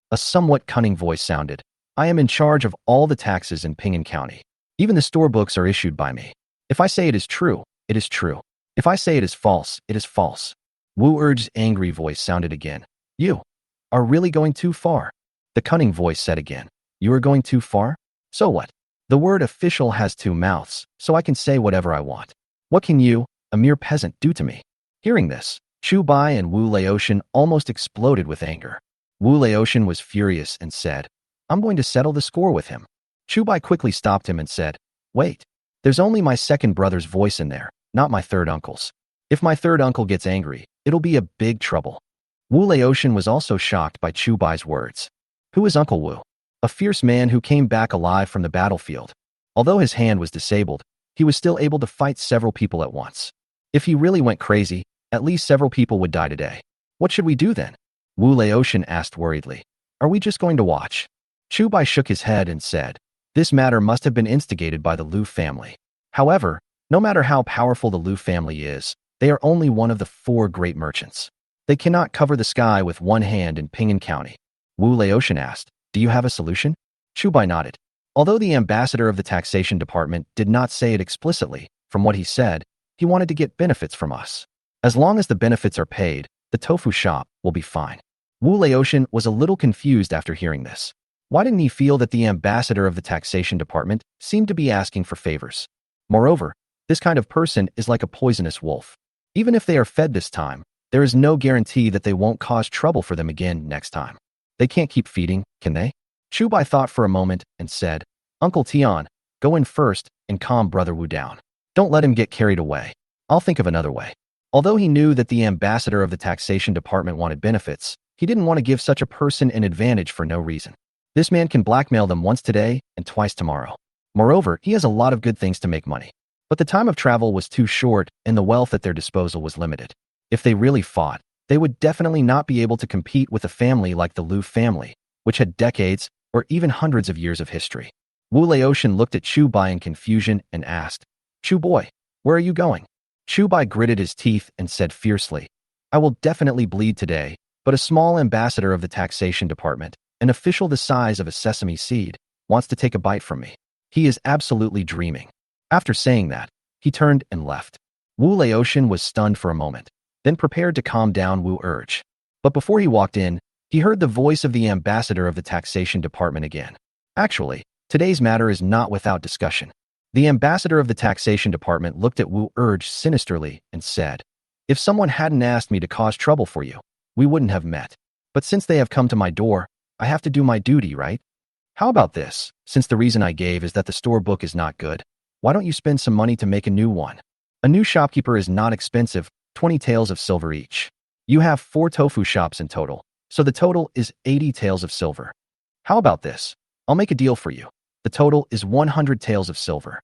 A somewhat cunning voice sounded. I am in charge of all the taxes in Pingan County. Even the store books are issued by me. If I say it is true, it is true. If I say it is false, it is false. Wu Urge's angry voice sounded again. You are really going too far. The cunning voice said again. You are going too far? So what? The word official has two mouths, so I can say whatever I want. What can you, a mere peasant, do to me? Hearing this, Chu Bai and Wu Laotian almost exploded with anger. Wu Laotian was furious and said, I'm going to settle the score with him. Chu Bai quickly stopped him and said, wait, there's only my second brother's voice in there, not my third uncle's. If my third uncle gets angry, it'll be a big trouble. Wu Laotian was also shocked by Chu Bai's words. Who is Uncle Wu? A fierce man who came back alive from the battlefield. Although his hand was disabled, he was still able to fight several people at once. If he really went crazy, at least several people would die today. What should we do then? Wu Laotian asked worriedly. Are we just going to watch? Chu Bai shook his head and said, this matter must have been instigated by the Lu family. However, no matter how powerful the Lu family is, they are only one of the 4 great merchants. They cannot cover the sky with one hand in Ping'an County. Wu Laotian asked, do you have a solution? Chu Bai nodded. Although the ambassador of the taxation department did not say it explicitly, from what he said, he wanted to get benefits from us. As long as the benefits are paid, the tofu shop will be fine. Wu Laotian was a little confused after hearing this. Why didn't he feel that the ambassador of the taxation department seemed to be asking for favors? Moreover, this kind of person is like a poisonous wolf. Even if they are fed this time, there is no guarantee that they won't cause trouble for them again next time. They can't keep feeding, can they? Chu Bai thought for a moment and said, Uncle Tian, go in first and calm Brother Wu down. Don't let him get carried away. I'll think of another way. Although he knew that the ambassador of the taxation department wanted benefits, he didn't want to give such a person an advantage for no reason. This man can blackmail them once today and twice tomorrow. Moreover, he has a lot of good things to make money. But the time of travel was too short and the wealth at their disposal was limited. If they really fought, they would definitely not be able to compete with a family like the Lu family, which had decades or even hundreds of years of history. Wu Laotian looked at Chu Bai in confusion and asked, Chu boy, where are you going? Chu Bai gritted his teeth and said fiercely, I will definitely bleed today, but a small ambassador of the taxation department, an official the size of a sesame seed, wants to take a bite from me. He is absolutely dreaming. After saying that, he turned and left. Wu Laotian was stunned for a moment, then prepared to calm down Wu Urge. But before he walked in, he heard the voice of the ambassador of the taxation department again. Actually, today's matter is not without discussion. The ambassador of the taxation department looked at Wu Urge sinisterly and said, if someone hadn't asked me to cause trouble for you, we wouldn't have met. But since they have come to my door, I have to do my duty, right? How about this? Since the reason I gave is that the store book is not good, why don't you spend some money to make a new one? A new shopkeeper is not expensive, 20 taels of silver each. You have 4 tofu shops in total, so the total is 80 taels of silver. How about this? I'll make a deal for you. The total is 100 taels of silver.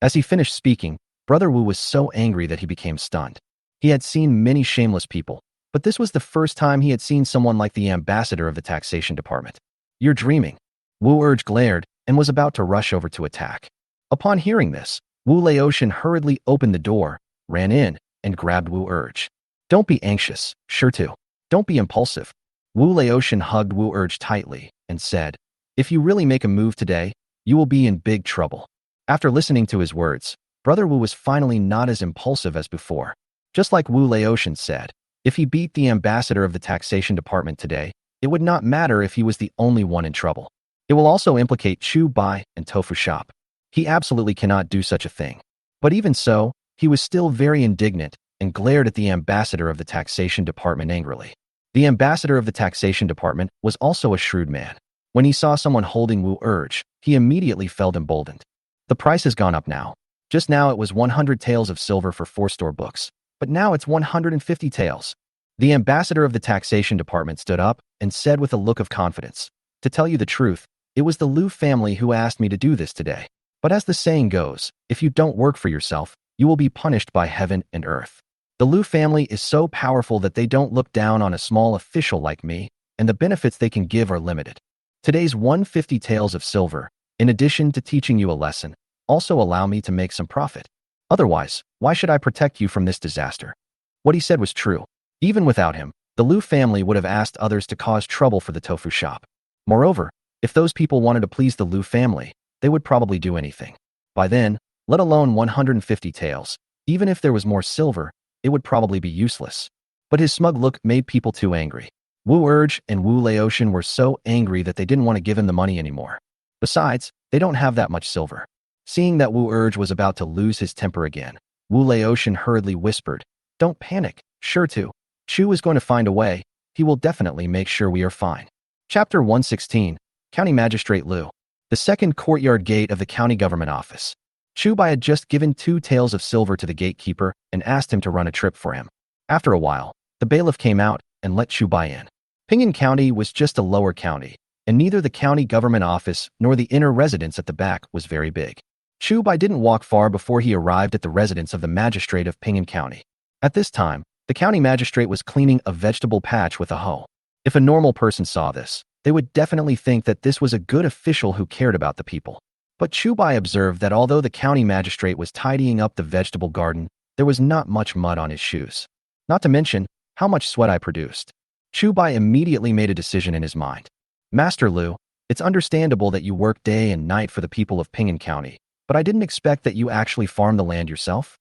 As he finished speaking, Brother Wu was so angry that he became stunned. He had seen many shameless people, but this was the first time he had seen someone like the ambassador of the taxation department. You're dreaming. Wu Urge glared and was about to rush over to attack. Upon hearing this, Wu Laotian hurriedly opened the door, ran in, and grabbed Wu Urge. Don't be anxious, sure to. Don't be impulsive. Wu Laotian hugged Wu Urge tightly and said, if you really make a move today, you will be in big trouble. After listening to his words, Brother Wu was finally not as impulsive as before. Just like Wu Laotian said, if he beat the ambassador of the taxation department today, it would not matter if he was the only one in trouble. It will also implicate Chu Bai and Tofu Shop. He absolutely cannot do such a thing. But even so, he was still very indignant and glared at the ambassador of the taxation department angrily. The ambassador of the taxation department was also a shrewd man. When he saw someone holding Wu Urge, he immediately felt emboldened. The price has gone up now. Just now it was 100 taels of silver for 4 store books, but now it's 150 taels. The ambassador of the taxation department stood up and said with a look of confidence, to tell you the truth, it was the Lu family who asked me to do this today. But as the saying goes, if you don't work for yourself, you will be punished by heaven and earth. The Lu family is so powerful that they don't look down on a small official like me, and the benefits they can give are limited. Today's 150 taels of silver, in addition to teaching you a lesson, also allow me to make some profit. Otherwise, why should I protect you from this disaster? What he said was true. Even without him, the Lu family would have asked others to cause trouble for the tofu shop. Moreover, if those people wanted to please the Lu family, they would probably do anything. By then, let alone 150 taels, even if there was more silver, it would probably be useless. But his smug look made people too angry. Wu Urge and Wu Laotian were so angry that they didn't want to give him the money anymore. Besides, They don't have that much silver. Seeing that Wu Urge was about to lose his temper again, Wu Laotian hurriedly whispered, "Don't panic, sure to. Chu is going to find a way. He will definitely make sure we are fine." Chapter 116, County Magistrate Liu. The second courtyard gate of the county government office. Chu Bai had just given 2 taels of silver to the gatekeeper and asked him to run a trip for him. After a while, the bailiff came out and let Chu Bai in. Pinyin County was just a lower county, and neither the county government office nor the inner residence at the back was very big. Chu Bai didn't walk far before he arrived at the residence of the magistrate of Pinyin County. At this time, the county magistrate was cleaning a vegetable patch with a hoe. If a normal person saw this, they would definitely think that this was a good official who cared about the people. But Chu Bai observed that although the county magistrate was tidying up the vegetable garden, there was not much mud on his shoes. Not to mention how much sweat I produced. Chu Bai immediately made a decision in his mind. "Master Liu, it's understandable that you work day and night for the people of Pinyin County, but I didn't expect that you actually farm the land yourself."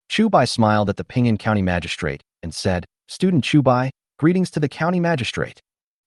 Chu Bai smiled at the Pinyin County magistrate and said, "Student Chu Bai, greetings to the county magistrate."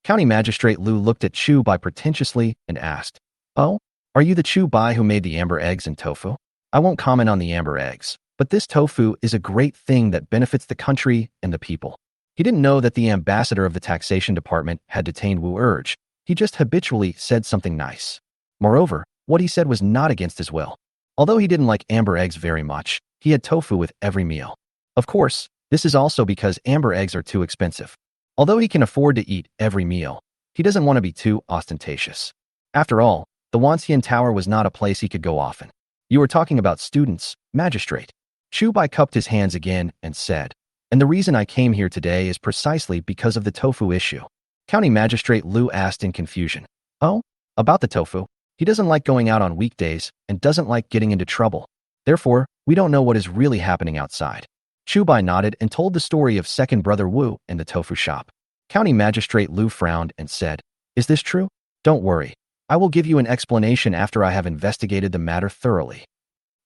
County Magistrate Liu looked at Chu Bai pretentiously and asked, "Oh, are you the Chu Bai who made the amber eggs and tofu?" "I won't comment on the amber eggs, but this tofu is a great thing that benefits the country and the people." He didn't know that the ambassador of the taxation department had detained Wu Urge. He just habitually said something nice. Moreover, what he said was not against his will. Although he didn't like amber eggs very much, he had tofu with every meal. Of course, this is also because amber eggs are too expensive. Although he can afford to eat every meal, he doesn't want to be too ostentatious. After all, the Wanxian Tower was not a place he could go often. "You were talking about students, magistrate." Chu Bai cupped his hands again and said, "And the reason I came here today is precisely because of the tofu issue." County Magistrate Liu asked in confusion, "Oh, about the tofu? He doesn't like going out on weekdays and doesn't like getting into trouble. Therefore, we don't know what is really happening outside." Chu Bai nodded and told the story of second brother Wu in the tofu shop. County Magistrate Liu frowned and said, "Is this true? Don't worry. I will give you an explanation after I have investigated the matter thoroughly."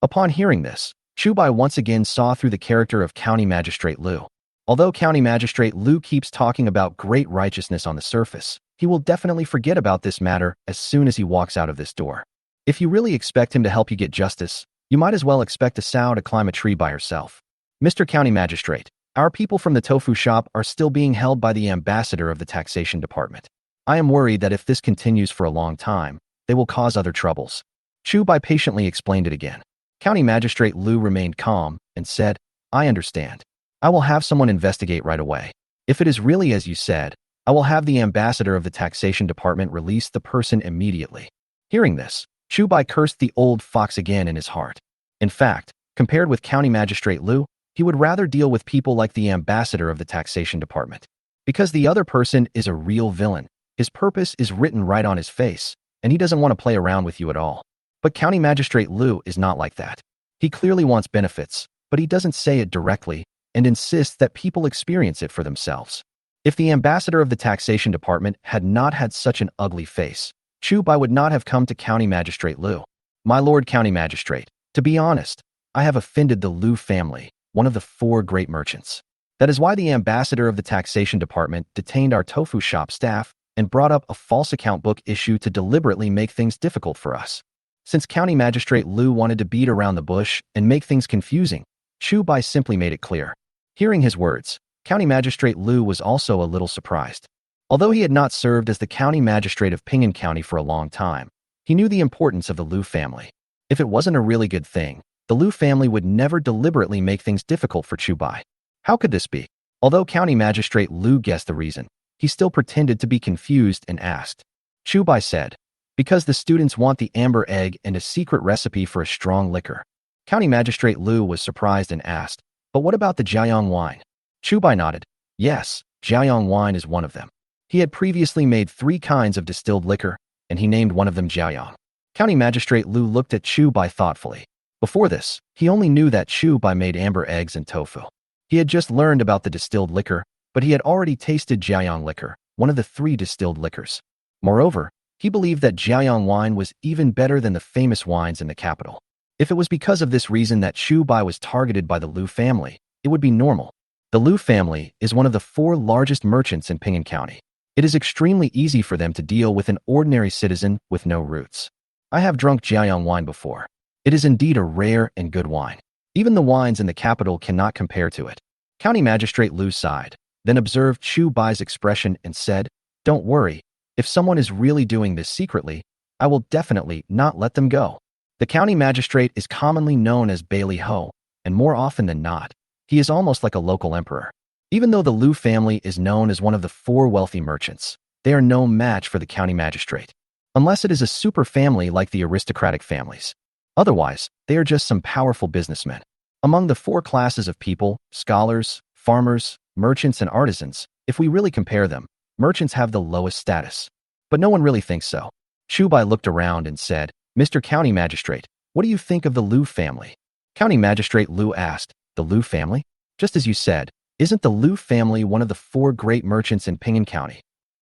Upon hearing this, Chu Bai once again saw through the character of County Magistrate Liu. Although County Magistrate Liu keeps talking about great righteousness on the surface, he will definitely forget about this matter as soon as he walks out of this door. If you really expect him to help you get justice, you might as well expect a sow to climb a tree by herself. "Mr. County Magistrate, our people from the tofu shop are still being held by the ambassador of the taxation department. I am worried that if this continues for a long time, they will cause other troubles." Chu Bai patiently explained it again. County Magistrate Liu remained calm and said, "I understand. I will have someone investigate right away. If it is really as you said, I will have the ambassador of the taxation department release the person immediately." Hearing this, Chu Bai cursed the old fox again in his heart. In fact, compared with County Magistrate Liu, he would rather deal with people like the ambassador of the taxation department. Because the other person is a real villain, his purpose is written right on his face, and he doesn't want to play around with you at all. But County Magistrate Liu is not like that. He clearly wants benefits, but he doesn't say it directly and insists that people experience it for themselves. If the ambassador of the taxation department had not had such an ugly face, Chu Bai would not have come to County Magistrate Liu. "My Lord County Magistrate, to be honest, I have offended the Liu family, one of the 4 great merchants. That is why the ambassador of the taxation department detained our tofu shop staff and brought up a false account book issue to deliberately make things difficult for us." Since County Magistrate Liu wanted to beat around the bush and make things confusing, Chu Bai simply made it clear. Hearing his words, County Magistrate Liu was also a little surprised. Although he had not served as the county magistrate of Pinyin County for a long time, he knew the importance of the Liu family. If it wasn't a really good thing, the Liu family would never deliberately make things difficult for Chu Bai. How could this be? Although County Magistrate Liu guessed the reason, he still pretended to be confused and asked. Chu Bai said, "Because the students want the amber egg and a secret recipe for a strong liquor." County Magistrate Liu was surprised and asked, "But what about the Jiayang wine?" Chu Bai nodded. "Yes, Jiayang wine is one of them." He had previously made 3 kinds of distilled liquor, and he named one of them Jiayang. County Magistrate Liu looked at Chu Bai thoughtfully. Before this, he only knew that Chu Bai made amber eggs and tofu. He had just learned about the distilled liquor, but he had already tasted Jiayang liquor, one of the 3 distilled liquors. Moreover, he believed that Jiayang wine was even better than the famous wines in the capital. If it was because of this reason that Chu Bai was targeted by the Liu family, it would be normal. The Liu family is one of the 4 largest merchants in Pinyin County. It is extremely easy for them to deal with an ordinary citizen with no roots. I have drunk Jiayang wine before. It is indeed a rare and good wine. Even the wines in the capital cannot compare to it. County Magistrate Lu sighed, then observed Chu Bai's expression and said, "Don't worry. If someone is really doing this secretly, I will definitely not let them go." The county magistrate is commonly known as Bailey Ho, and more often than not, he is almost like a local emperor. Even though the Lu family is known as one of the four wealthy merchants, they are no match for the county magistrate, unless it is a super family like the aristocratic families. Otherwise, they are just some powerful businessmen. Among the four classes of people, scholars, farmers, merchants, and artisans, if we really compare them, merchants have the lowest status. But no one really thinks so. Chu Bai looked around and said, "Mr. County Magistrate, what do you think of the Lu family?" County Magistrate Lu asked, "The Lu family? Just as you said, isn't the Lu family one of the four great merchants in Ping'an County?"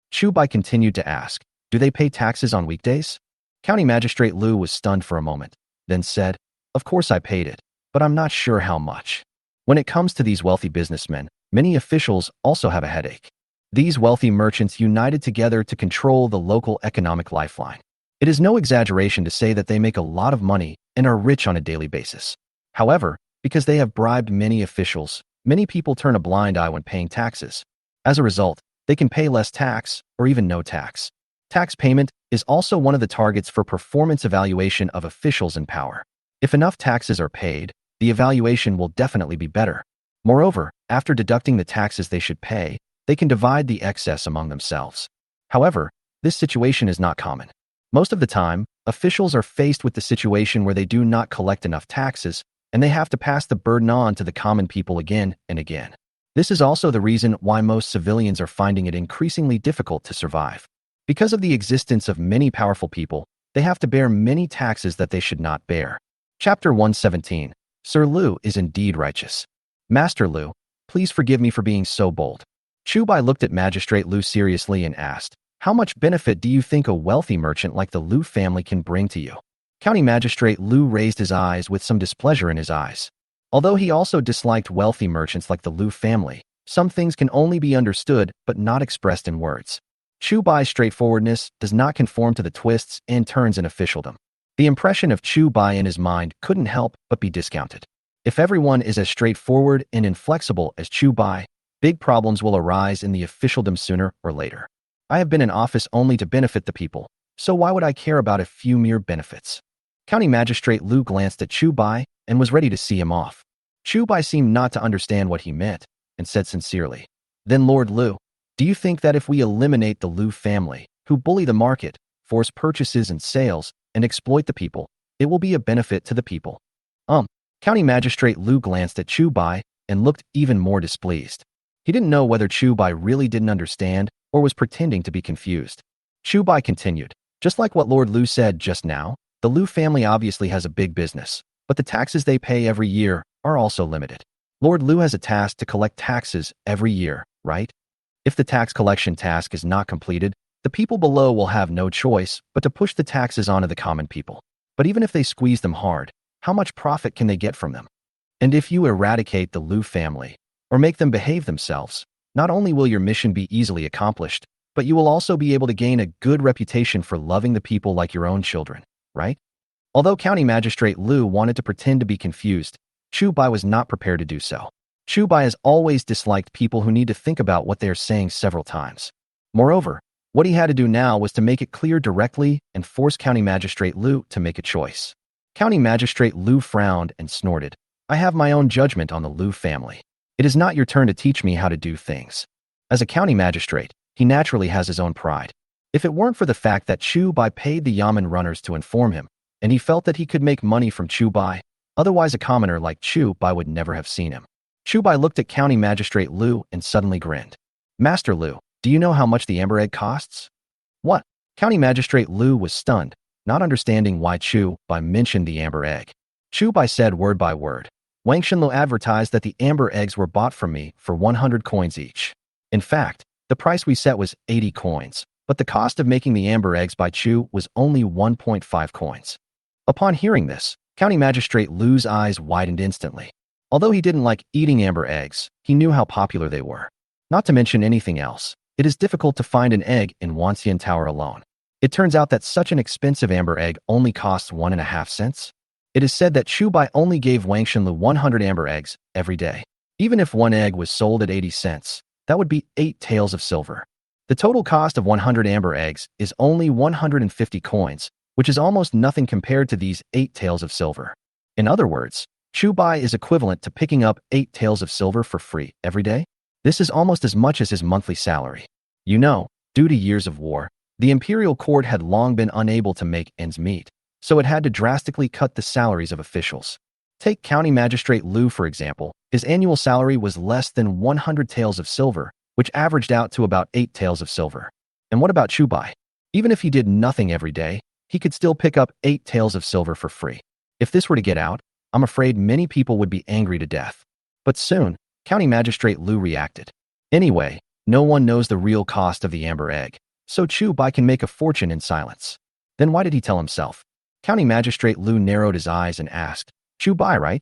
Chu Bai continued to ask, "Do they pay taxes on weekdays?" County Magistrate Lu was stunned for a moment, then said, "Of course I paid it, but I'm not sure how much." When it comes to these wealthy businessmen, many officials also have a headache. These wealthy merchants united together to control the local economic lifeline. It is no exaggeration to say that they make a lot of money and are rich on a daily basis. However, because they have bribed many officials, many people turn a blind eye when paying taxes. As a result, they can pay less tax or even no tax. Tax payment is also one of the targets for performance evaluation of officials in power. If enough taxes are paid, the evaluation will definitely be better. Moreover, after deducting the taxes they should pay, they can divide the excess among themselves. However, this situation is not common. Most of the time, officials are faced with the situation where they do not collect enough taxes, and they have to pass the burden on to the common people again and again. This is also the reason why most civilians are finding it increasingly difficult to survive. Because of the existence of many powerful people, they have to bear many taxes that they should not bear. Chapter 117. Sir Lu is indeed righteous. Master Lu, please forgive me for being so bold. Chu Bai looked at Magistrate Lu seriously and asked, "How much benefit do you think a wealthy merchant like the Lu family can bring to you?" County Magistrate Lu raised his eyes with some displeasure in his eyes. Although he also disliked wealthy merchants like the Lu family, some things can only be understood but not expressed in words. Chu Bai's straightforwardness does not conform to the twists and turns in officialdom. The impression of Chu Bai in his mind couldn't help but be discounted. If everyone is as straightforward and inflexible as Chu Bai, big problems will arise in the officialdom sooner or later. I have been in office only to benefit the people, so why would I care about a few mere benefits? County Magistrate Lu glanced at Chu Bai and was ready to see him off. Chu Bai seemed not to understand what he meant and said sincerely, "Then Lord Lu, do you think that if we eliminate the Lu family, who bully the market, force purchases and sales, and exploit the people, it will be a benefit to the people?" County Magistrate Lu glanced at Chu Bai and looked even more displeased. He didn't know whether Chu Bai really didn't understand or was pretending to be confused. Chu Bai continued, "Just like what Lord Lu said just now, the Lu family obviously has a big business, but the taxes they pay every year are also limited. Lord Lu has a task to collect taxes every year, right? If the tax collection task is not completed, the people below will have no choice but to push the taxes onto the common people. But even if they squeeze them hard, how much profit can they get from them? And if you eradicate the Lu family, or make them behave themselves, not only will your mission be easily accomplished, but you will also be able to gain a good reputation for loving the people like your own children, right?" Although County Magistrate Lu wanted to pretend to be confused, Chu Bai was not prepared to do so. Chu Bai has always disliked people who need to think about what they are saying several times. Moreover, what he had to do now was to make it clear directly and force County Magistrate Lu to make a choice. County Magistrate Lu frowned and snorted, "I have my own judgment on the Lu family. It is not your turn to teach me how to do things." As a county magistrate, he naturally has his own pride. If it weren't for the fact that Chu Bai paid the Yamen runners to inform him, and he felt that he could make money from Chu Bai, otherwise a commoner like Chu Bai would never have seen him. Chu Bai looked at County Magistrate Lu and suddenly grinned. "Master Lu, do you know how much the amber egg costs?" "What?" County Magistrate Lu was stunned, not understanding why Chu Bai mentioned the amber egg. Chu Bai said word by word, "Wang Shenlu advertised that the amber eggs were bought from me for 100 coins each. In fact, the price we set was 80 coins, but the cost of making the amber eggs by Chu was only 1.5 coins. Upon hearing this, County Magistrate Lu's eyes widened instantly. Although he didn't like eating amber eggs, he knew how popular they were. Not to mention anything else, it is difficult to find an egg in Wanxian Tower alone. It turns out that such an expensive amber egg only costs 1.5 cents. It is said that Chu Bai only gave Wang Shenlu 100 amber eggs every day. Even if one egg was sold at 80 cents, that would be 8 taels of silver. The total cost of 100 amber eggs is only 150 coins, which is almost nothing compared to these 8 taels of silver. In other words, Chu Bai is equivalent to picking up 8 taels of silver for free every day. This is almost as much as his monthly salary. You know, due to years of war, the imperial court had long been unable to make ends meet, so it had to drastically cut the salaries of officials. Take County Magistrate Liu, for example. His annual salary was less than 100 taels of silver, which averaged out to about 8 taels of silver. And what about Chu Bai? Even if he did nothing every day, he could still pick up 8 taels of silver for free. If this were to get out, I'm afraid many people would be angry to death. But soon, County Magistrate Liu reacted. Anyway, no one knows the real cost of the amber egg, so Chu Bai can make a fortune in silence. Then why did he tell himself? County Magistrate Liu narrowed his eyes and asked, Chu Bai, right?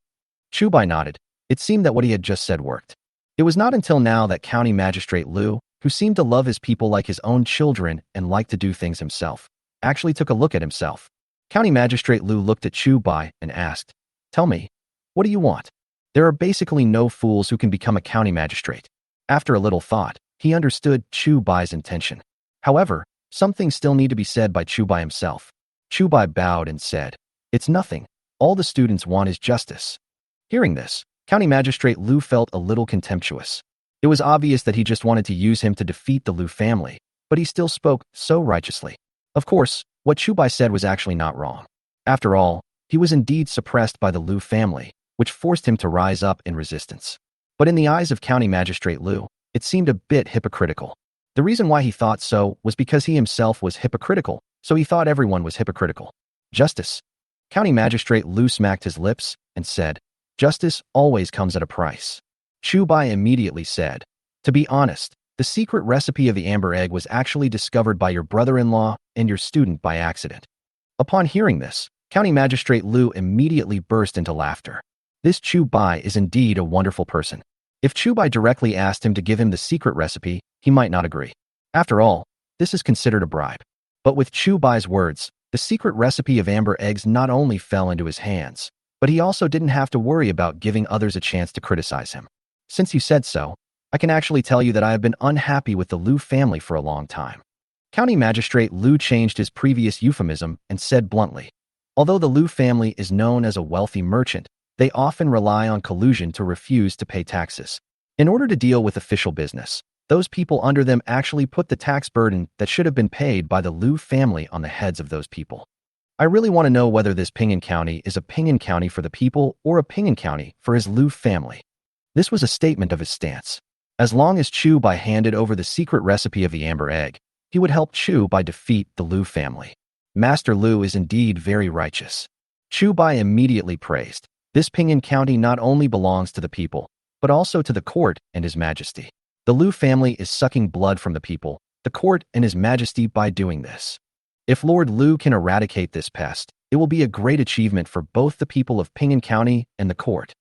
Chu Bai nodded. It seemed that what he had just said worked. It was not until now that County Magistrate Liu, who seemed to love his people like his own children and liked to do things himself, actually took a look at himself. County Magistrate Liu looked at Chu Bai and asked, Tell me, what do you want? There are basically no fools who can become a county magistrate. After a little thought, he understood Chu Bai's intention. However, some things still need to be said by Chu Bai himself. Chu Bai bowed and said, It's nothing. All the students want is justice. Hearing this, County Magistrate Liu felt a little contemptuous. It was obvious that he just wanted to use him to defeat the Liu family, but he still spoke so righteously. Of course, what Chu Bai said was actually not wrong. After all, he was indeed suppressed by the Liu family, which forced him to rise up in resistance. But in the eyes of County Magistrate Liu, it seemed a bit hypocritical. The reason why he thought so was because he himself was hypocritical, so he thought everyone was hypocritical. Justice. County Magistrate Liu smacked his lips and said, Justice always comes at a price. Chu Bai immediately said, To be honest, the secret recipe of the amber egg was actually discovered by your brother-in-law and your student by accident. Upon hearing this, County Magistrate Liu immediately burst into laughter. This Chu Bai is indeed a wonderful person. If Chu Bai directly asked him to give him the secret recipe, he might not agree. After all, this is considered a bribe. But with Chu Bai's words, the secret recipe of amber eggs not only fell into his hands, but he also didn't have to worry about giving others a chance to criticize him. Since you said so, I can actually tell you that I have been unhappy with the Liu family for a long time. County Magistrate Liu changed his previous euphemism and said bluntly, Although the Liu family is known as a wealthy merchant, they often rely on collusion to refuse to pay taxes. In order to deal with official business, those people under them actually put the tax burden that should have been paid by the Liu family on the heads of those people. I really want to know whether this Pinyin County is a Pinyin County for the people or a Pinyin County for his Liu family. This was a statement of his stance. As long as Chu Bai handed over the secret recipe of the amber egg, he would help Chu Bai defeat the Liu family. Master Liu is indeed very righteous. Chu Bai immediately praised. This Pinyin County not only belongs to the people, but also to the court and His Majesty. The Liu family is sucking blood from the people, the court, and His Majesty by doing this. If Lord Liu can eradicate this pest, it will be a great achievement for both the people of Pinyin County and the court.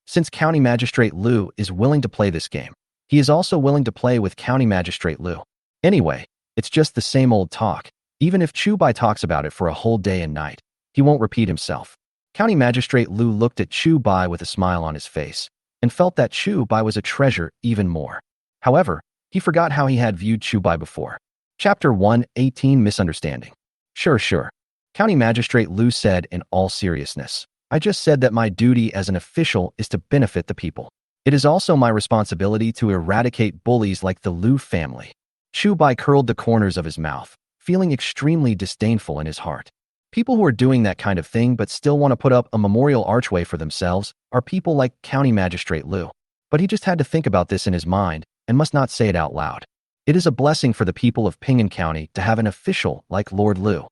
Since County Magistrate Liu is willing to play this game, he is also willing to play with County Magistrate Liu. Anyway, it's just the same old talk. Even if Chu Bai talks about it for a whole day and night, he won't repeat himself. County Magistrate Liu looked at Chu Bai with a smile on his face and felt that Chu Bai was a treasure even more. However, he forgot how he had viewed Chu Bai before. Chapter 1:18 Misunderstanding. Sure. County Magistrate Liu said in all seriousness, I just said that my duty as an official is to benefit the people. It is also my responsibility to eradicate bullies like the Liu family. Chu Bai curled the corners of his mouth, feeling extremely disdainful in his heart. People who are doing that kind of thing but still want to put up a memorial archway for themselves are people like County Magistrate Liu. But he just had to think about this in his mind and must not say it out loud. It is a blessing for the people of Pinyin County to have an official like Lord Liu.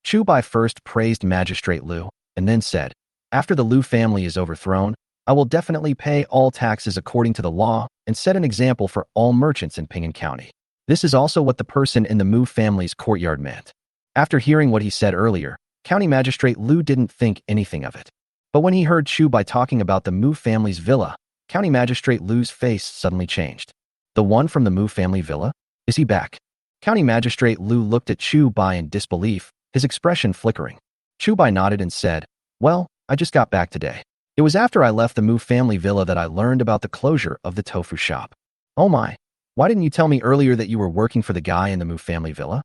Chu Bai first praised Magistrate Liu and then said, After the Liu family is overthrown, I will definitely pay all taxes according to the law and set an example for all merchants in Pinyin County. This is also what the person in the Mu family's courtyard meant. After hearing what he said earlier, County Magistrate Liu didn't think anything of it. But when he heard Chu Bai talking about the Mu family's villa, County Magistrate Liu's face suddenly changed. The one from the Mu family villa? Is he back? County Magistrate Lu looked at Chu Bai in disbelief, his expression flickering. Chu Bai nodded and said, "Well, I just got back today. It was after I left the Mu family villa that I learned about the closure of the tofu shop." "Oh my, why didn't you tell me earlier that you were working for the guy in the Mu family villa?"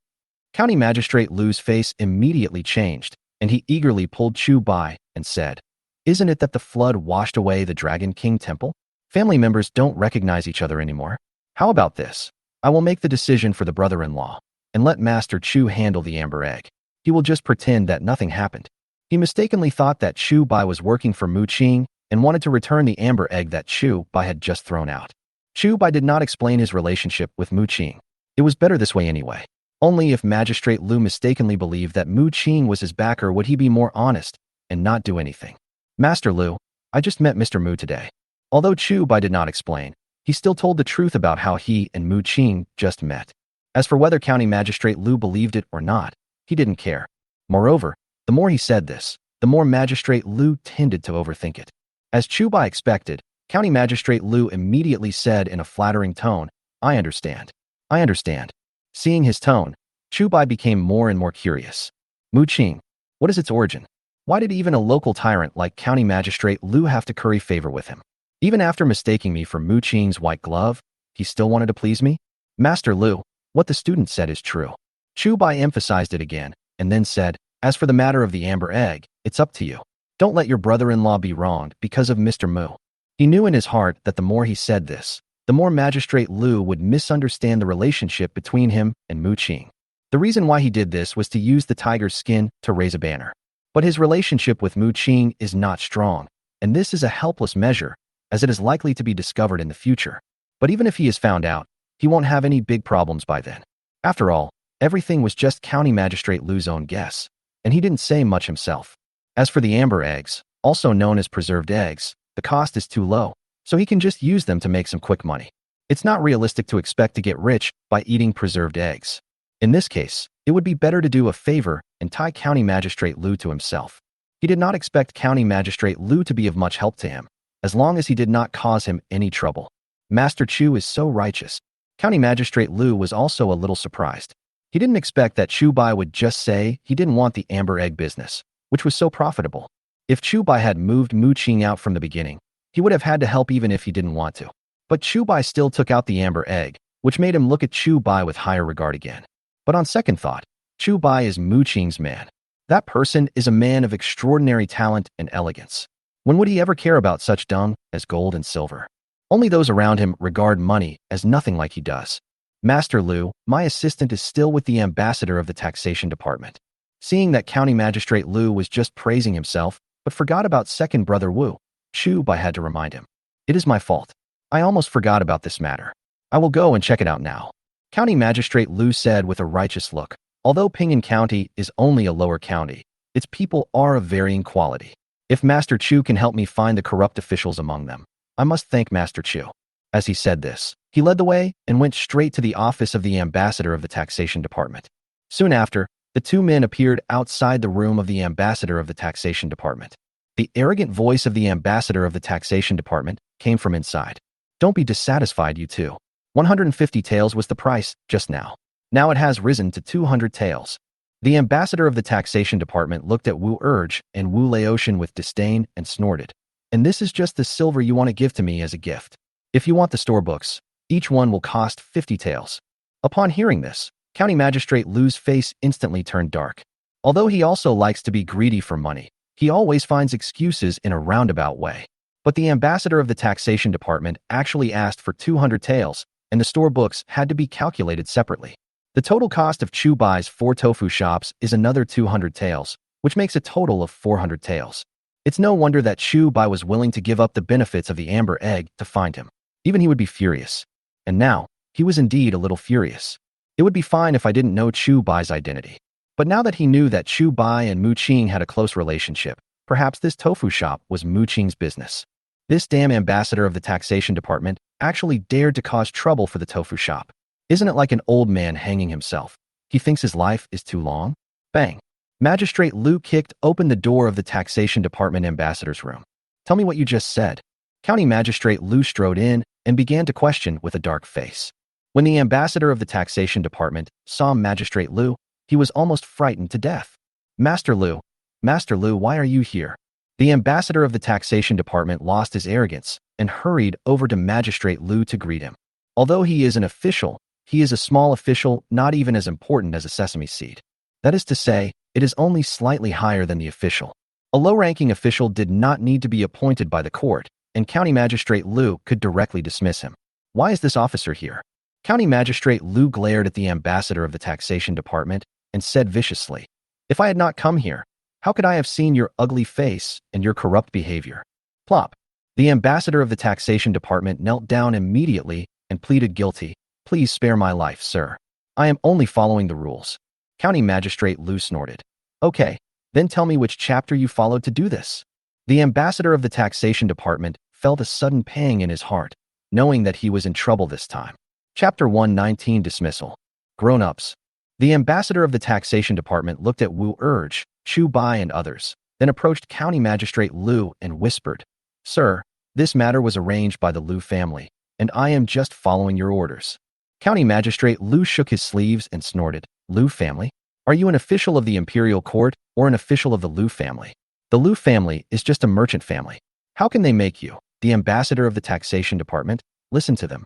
County Magistrate Lu's face immediately changed, and he eagerly pulled Chu Bai and said, "Isn't it that the flood washed away the Dragon King temple? Family members don't recognize each other anymore. How about this? I will make the decision for the brother-in-law, and let Master Chu handle the amber egg. He will just pretend that nothing happened." He mistakenly thought that Chu Bai was working for Mu Qing and wanted to return the amber egg that Chu Bai had just thrown out. Chu Bai did not explain his relationship with Mu Qing. It was better this way anyway. Only if Magistrate Lu mistakenly believed that Mu Qing was his backer would he be more honest and not do anything. "Master Lu, I just met Mr. Mu today." Although Chu Bai did not explain, he still told the truth about how he and Mu Qing just met. As for whether County Magistrate Lu believed it or not, he didn't care. Moreover, the more he said this, the more Magistrate Lu tended to overthink it. As Chu Bai expected, County Magistrate Lu immediately said in a flattering tone, "I understand. I understand." Seeing his tone, Chu Bai became more and more curious. Mu Qing, what is its origin? Why did even a local tyrant like County Magistrate Lu have to curry favor with him? Even after mistaking me for Mu Qing's white glove, he still wanted to please me? "Master Lu, what the student said is true." Chu Bai emphasized it again, and then said, "As for the matter of the amber egg, it's up to you. Don't let your brother-in-law be wronged because of Mr. Mu." He knew in his heart that the more he said this, the more Magistrate Lu would misunderstand the relationship between him and Mu Qing. The reason why he did this was to use the tiger's skin to raise a banner. But his relationship with Mu Qing is not strong, and this is a helpless measure, as it is likely to be discovered in the future. But even if he is found out, he won't have any big problems by then. After all, everything was just County Magistrate Lu's own guess, and he didn't say much himself. As for the amber eggs, also known as preserved eggs, the cost is too low, so he can just use them to make some quick money. It's not realistic to expect to get rich by eating preserved eggs. In this case, it would be better to do a favor and tie County Magistrate Lu to himself. He did not expect County Magistrate Lu to be of much help to him, as long as he did not cause him any trouble. Master Chu is so righteous. County Magistrate Lu was also a little surprised. He didn't expect that Chu Bai would just say he didn't want the amber egg business, which was so profitable. If Chu Bai had moved Mu Qing out from the beginning, he would have had to help even if he didn't want to. But Chu Bai still took out the amber egg, which made him look at Chu Bai with higher regard again. But on second thought, Chu Bai is Mu Qing's man. That person is a man of extraordinary talent and elegance. When would he ever care about such dung as gold and silver? Only those around him regard money as nothing like he does. "Master Lu, my assistant is still with the ambassador of the taxation department." Seeing that County Magistrate Lu was just praising himself, but forgot about second brother Wu, Chu Bai had to remind him. "It is my fault. I almost forgot about this matter. I will go and check it out now." County Magistrate Lu said with a righteous look. Although Ping'an County is only a lower county, its people are of varying quality. If Master Chu can help me find the corrupt officials among them, I must thank Master Chu. As he said this, he led the way and went straight to the office of the ambassador of the taxation department. Soon after, the two men appeared outside the room of the ambassador of the taxation department. The arrogant voice of the ambassador of the taxation department came from inside. "Don't be dissatisfied, you two. 150 taels was the price just now. Now it has risen to 200 taels. The ambassador of the taxation department looked at Wu Urge and Wu Laotian with disdain and snorted. "And this is just the silver you want to give to me as a gift. If you want the store books, each one will cost 50 taels." Upon hearing this, County Magistrate Lu's face instantly turned dark. Although he also likes to be greedy for money, he always finds excuses in a roundabout way. But the ambassador of the taxation department actually asked for 200 taels, and the store books had to be calculated separately. The total cost of Chu Bai's 4 tofu shops is another 200 taels, which makes a total of 400 taels. It's no wonder that Chu Bai was willing to give up the benefits of the amber egg to find him. Even he would be furious. And now, he was indeed a little furious. It would be fine if I didn't know Chu Bai's identity. But now that he knew that Chu Bai and Mu Qing had a close relationship, perhaps this tofu shop was Mu Qing's business. This damn ambassador of the taxation department actually dared to cause trouble for the tofu shop. Isn't it like an old man hanging himself? He thinks his life is too long? Bang! Magistrate Lu kicked open the door of the taxation department ambassador's room. "Tell me what you just said." County Magistrate Lu strode in and began to question with a dark face. When the ambassador of the taxation department saw Magistrate Lu, he was almost frightened to death. Master Lu, Master Lu, why are you here? The ambassador of the taxation department lost his arrogance and hurried over to Magistrate Lu to greet him. Although he is an official, he is a small official, not even as important as a sesame seed. That is to say, it is only slightly higher than the official. A low-ranking official did not need to be appointed by the court, and County Magistrate Lu could directly dismiss him. Why is this officer here? County Magistrate Lu glared at the ambassador of the taxation department and said viciously, "If I had not come here, how could I have seen your ugly face and your corrupt behavior?" Plop. The ambassador of the taxation department knelt down immediately and pleaded guilty. "Please spare my life, sir. I am only following the rules." County Magistrate Lu snorted. "Okay, then tell me which chapter you followed to do this." The ambassador of the taxation department felt a sudden pang in his heart, knowing that he was in trouble this time. Chapter 119 Dismissal. Grown-ups. The ambassador of the taxation department looked at Wu Urge, Chu Bai and others, then approached County Magistrate Lu and whispered, "Sir, this matter was arranged by the Lu family, and I am just following your orders." County Magistrate Lu shook his sleeves and snorted, "Lu family? Are you an official of the imperial court or an official of the Lu family? The Lu family is just a merchant family. How can they make you?" The ambassador of the taxation department listened to them.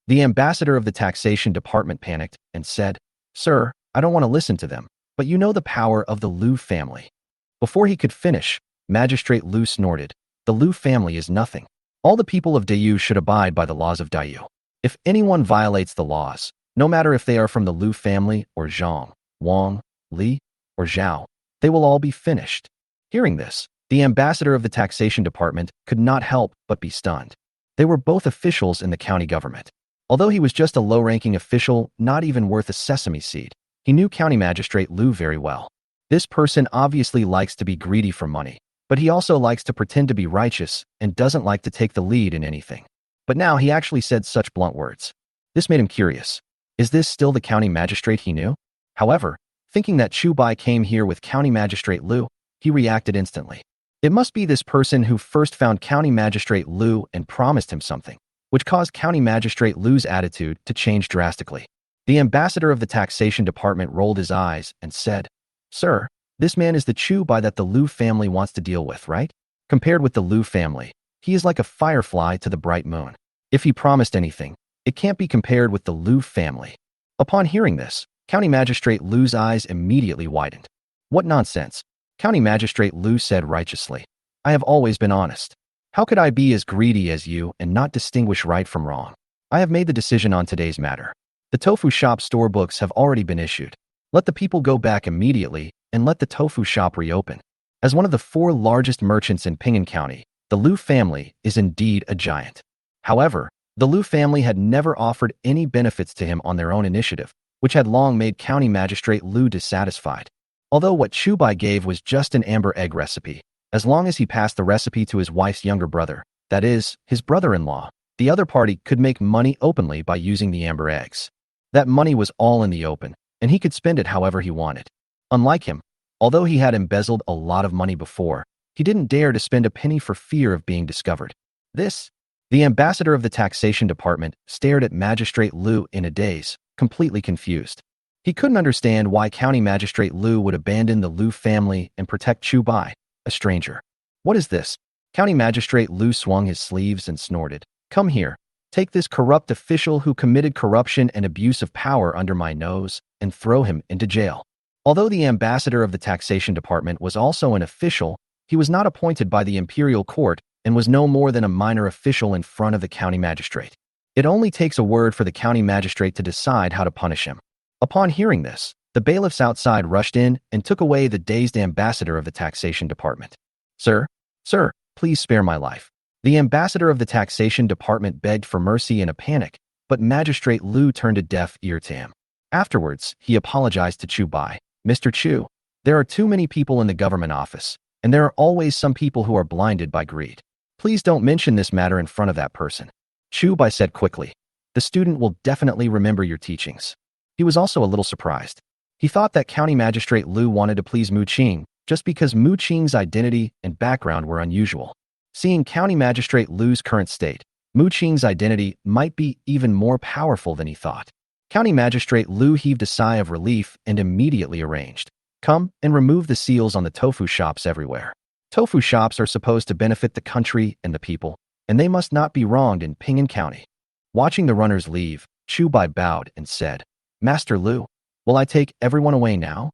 The ambassador of the taxation department panicked and said, "Sir, I don't want to listen to them, but you know the power of the Lu family." Before he could finish, Magistrate Lu snorted, "The Lu family is nothing. All the people of Dayu should abide by the laws of Dayu. If anyone violates the laws, no matter if they are from the Lu family or Zhang, Wang, Li, or Zhao, they will all be finished." Hearing this, the ambassador of the taxation department could not help but be stunned. They were both officials in the county government. Although he was just a low-ranking official, not even worth a sesame seed, he knew County Magistrate Lu very well. This person obviously likes to be greedy for money, but he also likes to pretend to be righteous and doesn't like to take the lead in anything. But now he actually said such blunt words. This made him curious. Is this still the county magistrate he knew? However, thinking that Chu Bai came here with County Magistrate Lu, he reacted instantly. It must be this person who first found County Magistrate Lu and promised him something, which caused County Magistrate Lu's attitude to change drastically. The ambassador of the taxation department rolled his eyes and said, "Sir, this man is the Chu Bai that the Lu family wants to deal with, right? Compared with the Lu family, he is like a firefly to the bright moon. If he promised anything, it can't be compared with the Lu family." Upon hearing this, County Magistrate Lu's eyes immediately widened. "What nonsense?" County Magistrate Lu said righteously. "I have always been honest. How could I be as greedy as you and not distinguish right from wrong? I have made the decision on today's matter. The tofu shop store books have already been issued. Let the people go back immediately and let the tofu shop reopen." As one of the 4 largest merchants in Ping'an County, the Lu family is indeed a giant. However, the Lu family had never offered any benefits to him on their own initiative, which had long made County Magistrate Lu dissatisfied. Although what Chu Bai gave was just an amber egg recipe, as long as he passed the recipe to his wife's younger brother, that is, his brother-in-law, the other party could make money openly by using the amber eggs. That money was all in the open, and he could spend it however he wanted. Unlike him, although he had embezzled a lot of money before, he didn't dare to spend a penny for fear of being discovered. The ambassador of the taxation department stared at Magistrate Lu in a daze, completely confused. He couldn't understand why County Magistrate Lu would abandon the Lu family and protect Chu Bai, a stranger. "What is this?" County Magistrate Lu swung his sleeves and snorted. "Come here. Take this corrupt official who committed corruption and abuse of power under my nose and throw him into jail." Although the ambassador of the taxation department was also an official, he was not appointed by the imperial court and was no more than a minor official in front of the county magistrate. It only takes a word for the county magistrate to decide how to punish him. Upon hearing this, the bailiffs outside rushed in and took away the dazed ambassador of the taxation department. Sir, please spare my life." The ambassador of the taxation department begged for mercy in a panic, but Magistrate Lu turned a deaf ear to him. Afterwards, he apologized to Chu Bai. "Mr. Chu, there are too many people in the government office, and there are always some people who are blinded by greed. Please don't mention this matter in front of that person." Chu Bai said quickly, "The student will definitely remember your teachings." He was also a little surprised. He thought that County Magistrate Lu wanted to please Mu Qing just because Mu Qing's identity and background were unusual. Seeing County Magistrate Lu's current state, Mu Qing's identity might be even more powerful than he thought. County Magistrate Lu heaved a sigh of relief and immediately arranged, "Come and remove the seals on the tofu shops everywhere. Tofu shops are supposed to benefit the country and the people, and they must not be wronged in Ping'an County." Watching the runners leave, Chu Bai bowed and said, "Master Lu, will I take everyone away now?"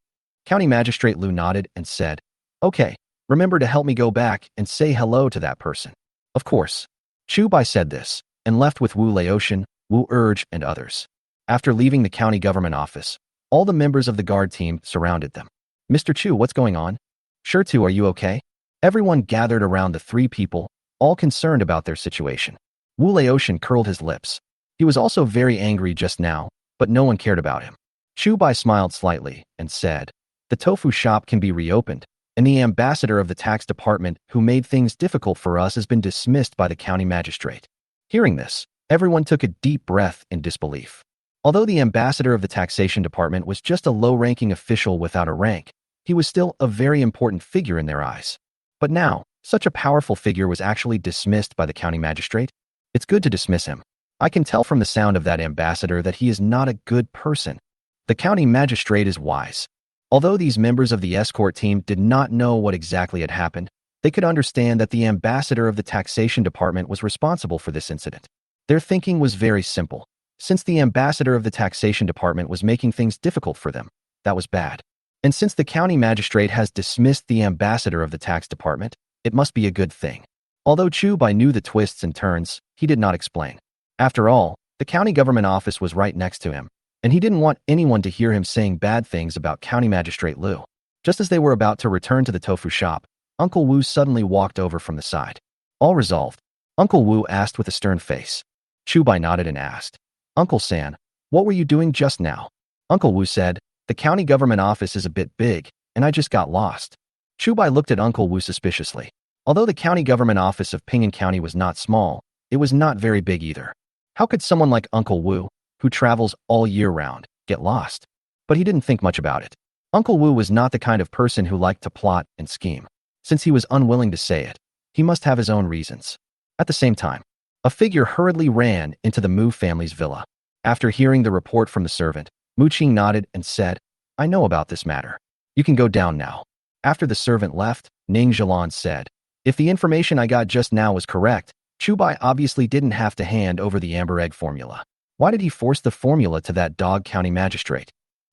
County Magistrate Lu nodded and said, "Okay, remember to help me go back and say hello to that person." "Of course." Chu Bai said this, and left with Wu Laotian, Wu Urge, and others. After leaving the county government office, all the members of the guard team surrounded them. "Mr. Chu, what's going on? Sure Tu, are you okay?" Everyone gathered around the three people, all concerned about their situation. Wu Laotian curled his lips. He was also very angry just now, but no one cared about him. Chu Bai smiled slightly and said, "The tofu shop can be reopened, and the ambassador of the tax department who made things difficult for us has been dismissed by the county magistrate." Hearing this, everyone took a deep breath in disbelief. Although the ambassador of the taxation department was just a low-ranking official without a rank, he was still a very important figure in their eyes. But now, such a powerful figure was actually dismissed by the county magistrate. It's good to dismiss him. I can tell from the sound of that ambassador that he is not a good person. The county magistrate is wise. Although these members of the escort team did not know what exactly had happened, they could understand that the ambassador of the taxation department was responsible for this incident. Their thinking was very simple. Since the ambassador of the taxation department was making things difficult for them, that was bad. And since the county magistrate has dismissed the ambassador of the tax department, it must be a good thing. Although Chu Bai knew the twists and turns, he did not explain. After all, the county government office was right next to him, and he didn't want anyone to hear him saying bad things about County Magistrate Lu. Just as they were about to return to the tofu shop, Uncle Wu suddenly walked over from the side. All resolved, Uncle Wu asked with a stern face. Chu Bai nodded and asked, "Uncle San, what were you doing just now?" Uncle Wu said, "The county government office is a bit big, and I just got lost." Chu Bai looked at Uncle Wu suspiciously. Although the county government office of Ping'an County was not small, it was not very big either. How could someone like Uncle Wu, who travels all year round, get lost? But he didn't think much about it. Uncle Wu was not the kind of person who liked to plot and scheme. Since he was unwilling to say it, he must have his own reasons. At the same time, a figure hurriedly ran into the Mu family's villa. After hearing the report from the servant, Mu Qing nodded and said, "I know about this matter. You can go down now." After the servant left, Ning Zhilan said, "If the information I got just now was correct, Chu Bai obviously didn't have to hand over the amber egg formula. Why did he force the formula to that dog county magistrate?"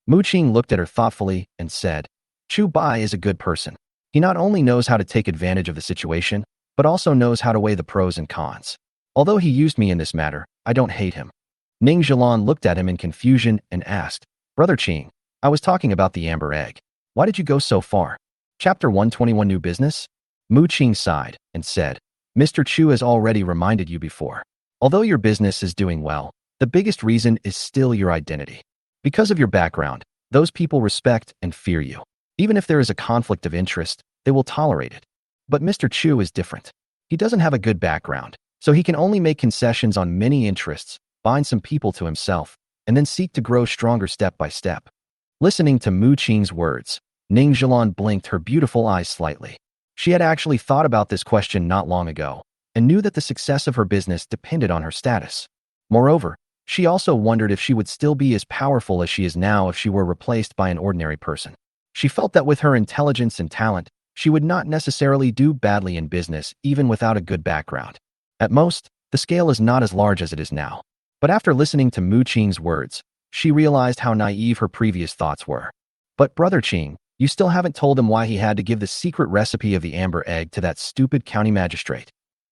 Mu Qing looked at her thoughtfully and said, "Chu Bai is a good person. He not only knows how to take advantage of the situation, but also knows how to weigh the pros and cons. Although he used me in this matter, I don't hate him." Ning Zhilan looked at him in confusion and asked, "Brother Qing, I was talking about the amber egg. Why did you go so far?" Chapter 121 New Business? Mu Qing sighed and said, "Mr. Chu has already reminded you before. Although your business is doing well, the biggest reason is still your identity. Because of your background, those people respect and fear you. Even if there is a conflict of interest, they will tolerate it. But Mr. Chu is different. He doesn't have a good background, so he can only make concessions on many interests, bind some people to himself, and then seek to grow stronger step by step." Listening to Mu Qing's words, Ning Zhilan blinked her beautiful eyes slightly. She had actually thought about this question not long ago, and knew that the success of her business depended on her status. Moreover, she also wondered if she would still be as powerful as she is now if she were replaced by an ordinary person. She felt that with her intelligence and talent, she would not necessarily do badly in business even without a good background. At most, the scale is not as large as it is now. But after listening to Mu Qing's words, she realized how naive her previous thoughts were. "But Brother Qing, you still haven't told him why he had to give the secret recipe of the amber egg to that stupid county magistrate."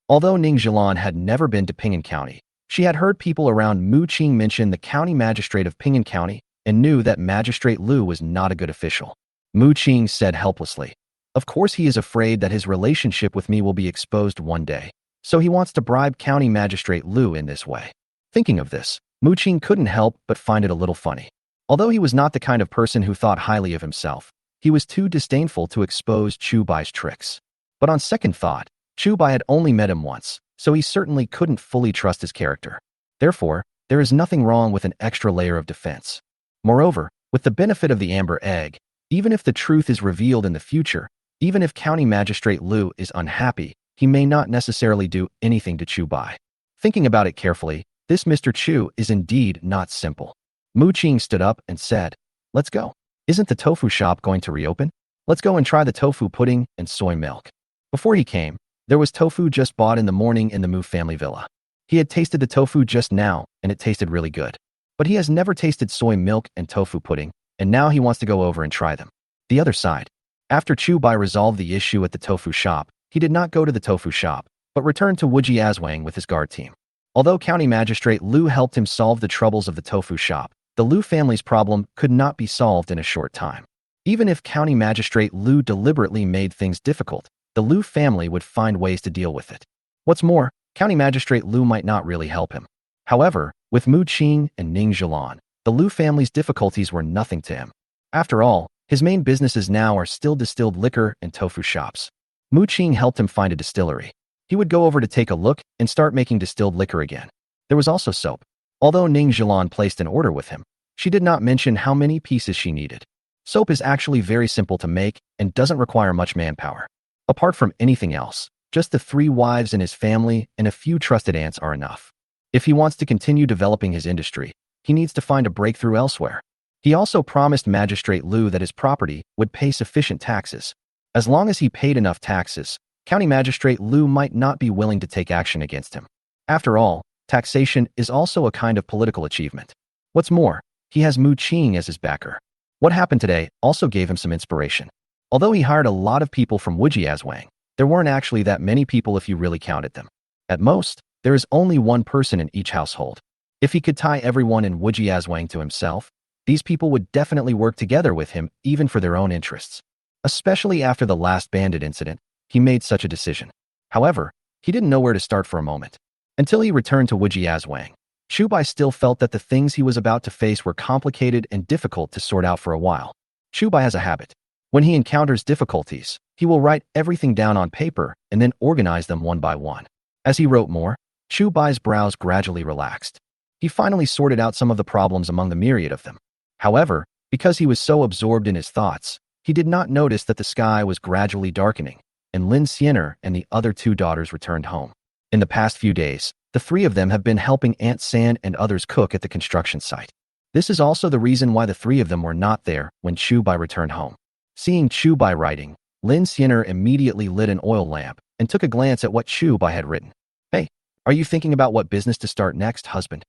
Although Ning Zhilan had never been to Ping'an County, she had heard people around Mu Qing mention the county magistrate of Ping'an County and knew that Magistrate Lu was not a good official. Mu Qing said helplessly, "Of course he is afraid that his relationship with me will be exposed one day, so he wants to bribe County Magistrate Lu in this way." Thinking of this, Mu Qing couldn't help but find it a little funny. Although he was not the kind of person who thought highly of himself, he was too disdainful to expose Chu Bai's tricks. But on second thought, Chu Bai had only met him once, so he certainly couldn't fully trust his character. Therefore, there is nothing wrong with an extra layer of defense. Moreover, with the benefit of the amber egg, even if the truth is revealed in the future, even if County Magistrate Lu is unhappy, he may not necessarily do anything to Chu Bai. Thinking about it carefully, this Mr. Chu is indeed not simple. Mu Qing stood up and said, "Let's go. Isn't the tofu shop going to reopen? Let's go and try the tofu pudding and soy milk." Before he came, there was tofu just bought in the morning in the Mu family villa. He had tasted the tofu just now, and it tasted really good. But he has never tasted soy milk and tofu pudding, and now he wants to go over and try them. The other side. After Chu Bai resolved the issue at the tofu shop, he did not go to the tofu shop, but returned to Wujiazwang with his guard team. Although County Magistrate Liu helped him solve the troubles of the tofu shop, the Liu family's problem could not be solved in a short time. Even if County Magistrate Liu deliberately made things difficult, the Liu family would find ways to deal with it. What's more, County Magistrate Liu might not really help him. However, with Mu Qing and Ning Zhilan, the Liu family's difficulties were nothing to him. After all, his main businesses now are still distilled liquor and tofu shops. Mu Qing helped him find a distillery. He would go over to take a look and start making distilled liquor again. There was also soap. Although Ning Zhilan placed an order with him, she did not mention how many pieces she needed. Soap is actually very simple to make and doesn't require much manpower. Apart from anything else, just the 3 wives in his family and a few trusted aunts are enough. If he wants to continue developing his industry, he needs to find a breakthrough elsewhere. He also promised Magistrate Liu that his property would pay sufficient taxes. As long as he paid enough taxes, County Magistrate Liu might not be willing to take action against him. After all, taxation is also a kind of political achievement. What's more, he has Mu Qing as his backer. What happened today also gave him some inspiration. Although he hired a lot of people from Wujiazwang, there weren't actually that many people if you really counted them. At most, there is only one person in each household. If he could tie everyone in Wujiazwang to himself, these people would definitely work together with him even for their own interests. Especially after the last bandit incident, he made such a decision. However, he didn't know where to start for a moment. Until he returned to Wujiazwang, Chu Bai still felt that the things he was about to face were complicated and difficult to sort out for a while. Chu Bai has a habit. When he encounters difficulties, he will write everything down on paper and then organize them one by one. As he wrote more, Chu Bai's brows gradually relaxed. He finally sorted out some of the problems among the myriad of them. However, because he was so absorbed in his thoughts, he did not notice that the sky was gradually darkening, and Lin Xiener and the other 2 daughters returned home. In the past few days, the 3 of them have been helping Aunt San and others cook at the construction site. This is also the reason why the 3 of them were not there when Chu Bai returned home. Seeing Chu Bai writing, Lin Xiener immediately lit an oil lamp and took a glance at what Chu Bai had written. "Hey, are you thinking about what business to start next, husband?"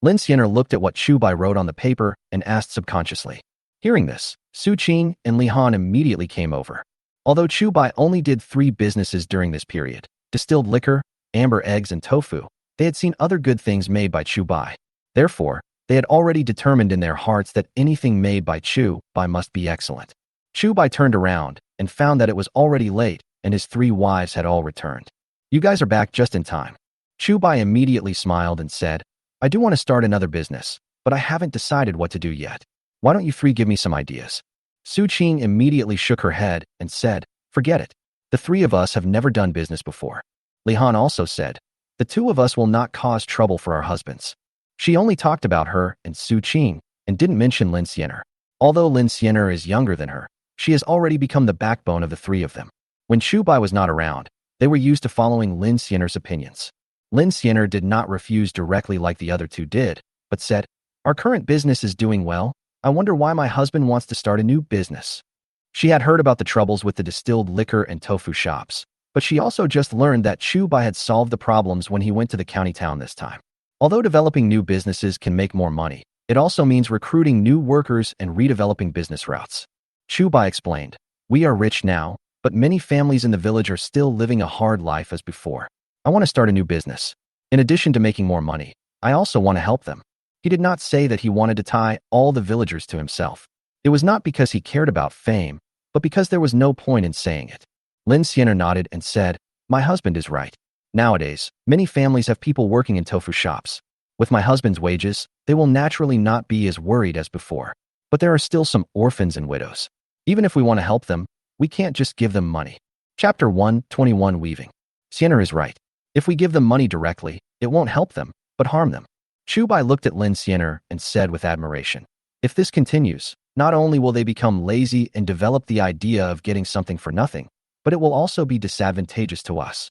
Lin Xiener looked at what Chu Bai wrote on the paper and asked subconsciously. Hearing this, Su Qing and Li Han immediately came over. Although Chu Bai only did 3 businesses during this period, distilled liquor, amber eggs, and tofu, they had seen other good things made by Chu Bai. Therefore, they had already determined in their hearts that anything made by Chu Bai must be excellent. Chu Bai turned around and found that it was already late and his 3 wives had all returned. "You guys are back just in time." Chu Bai immediately smiled and said, "I do want to start another business, but I haven't decided what to do yet. Why don't you 3 give me some ideas?" Su Qing immediately shook her head and said, "Forget it. The 3 of us have never done business before." Li Han also said, "The 2 of us will not cause trouble for our husbands." She only talked about her and Su Qing and didn't mention Lin Xiener. Although Lin Xiener is younger than her, she has already become the backbone of the 3 of them. When Chu Bai was not around, they were used to following Lin Xiener's opinions. Lin Xiener did not refuse directly like the other 2 did, but said, "Our current business is doing well. I wonder why my husband wants to start a new business." She had heard about the troubles with the distilled liquor and tofu shops, but she also just learned that Chu Bai had solved the problems when he went to the county town this time. Although developing new businesses can make more money, it also means recruiting new workers and redeveloping business routes. Chu Bai explained, "We are rich now, but many families in the village are still living a hard life as before. I want to start a new business. In addition to making more money, I also want to help them." He did not say that he wanted to tie all the villagers to himself. It was not because he cared about fame, but because there was no point in saying it. Lin Xiener nodded and said, "My husband is right. Nowadays, many families have people working in tofu shops. With my husband's wages, they will naturally not be as worried as before. But there are still some orphans and widows. Even if we want to help them, we can't just give them money." Chapter 121 Weaving. Xiener is right. If we give them money directly, it won't help them, but harm them. Chu Bai looked at Lin Xiener and said with admiration, "If this continues, not only will they become lazy and develop the idea of getting something for nothing, but it will also be disadvantageous to us."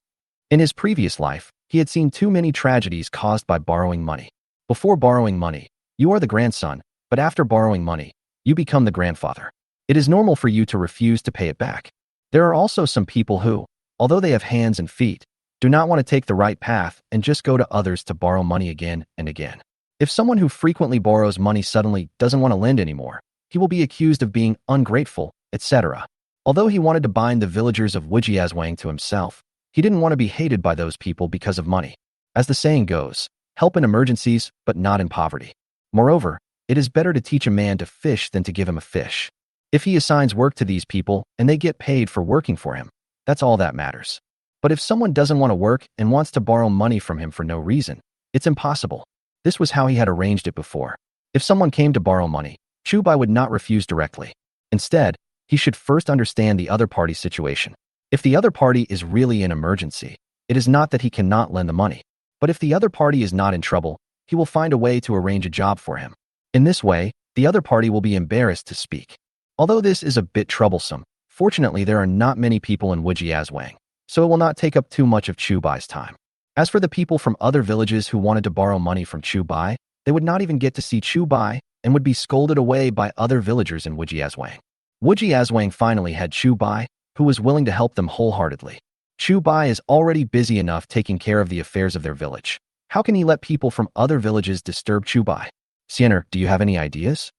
In his previous life, He had seen too many tragedies caused by borrowing money. Before borrowing money, you are the grandson, but after borrowing money, you become the grandfather. It is normal for you to refuse to pay it back. There are also some people who, although they have hands and feet, do not want to take the right path and just go to others to borrow money again and again. If someone who frequently borrows money suddenly doesn't want to lend anymore, he will be accused of being ungrateful, etc. Although he wanted to bind the villagers of Wujiazwang to himself, he didn't want to be hated by those people because of money. As the saying goes, help in emergencies, but not in poverty. Moreover, it is better to teach a man to fish than to give him a fish. If he assigns work to these people and they get paid for working for him, that's all that matters. But if someone doesn't want to work and wants to borrow money from him for no reason, it's impossible. This was how he had arranged it before. If someone came to borrow money, Chu Bai would not refuse directly. Instead, he should first understand the other party's situation. If the other party is really in emergency, it is not that he cannot lend the money. But if the other party is not in trouble, he will find a way to arrange a job for him. In this way, the other party will be embarrassed to speak. Although this is a bit troublesome, fortunately there are not many people in Wujiazwang, so it will not take up too much of Chu Bai's time. As for the people from other villages who wanted to borrow money from Chu Bai, they would not even get to see Chu Bai and would be scolded away by other villagers in Wujiazwang. Wujiazwang finally had Chu Bai, who was willing to help them wholeheartedly. Chu Bai is already busy enough taking care of the affairs of their village. How can he let people from other villages disturb Chu Bai? Siener, do you have any ideas?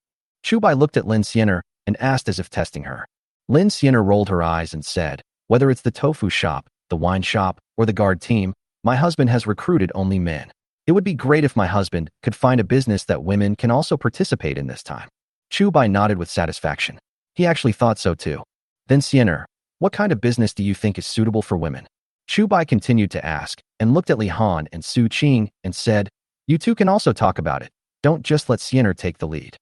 Chu Bai looked at Lin Siener and asked as if testing her. Lin Siener rolled her eyes and said, whether it's the tofu shop, the wine shop, or the guard team, my husband has recruited only men. It would be great if my husband could find a business that women can also participate in this time. Chu Bai nodded with satisfaction. He actually thought so too. Then Siener, what kind of business do you think is suitable for women? Chu Bai continued to ask and looked at Li Han and Su Qing and said, you two can also talk about it. Don't just let Siener take the lead.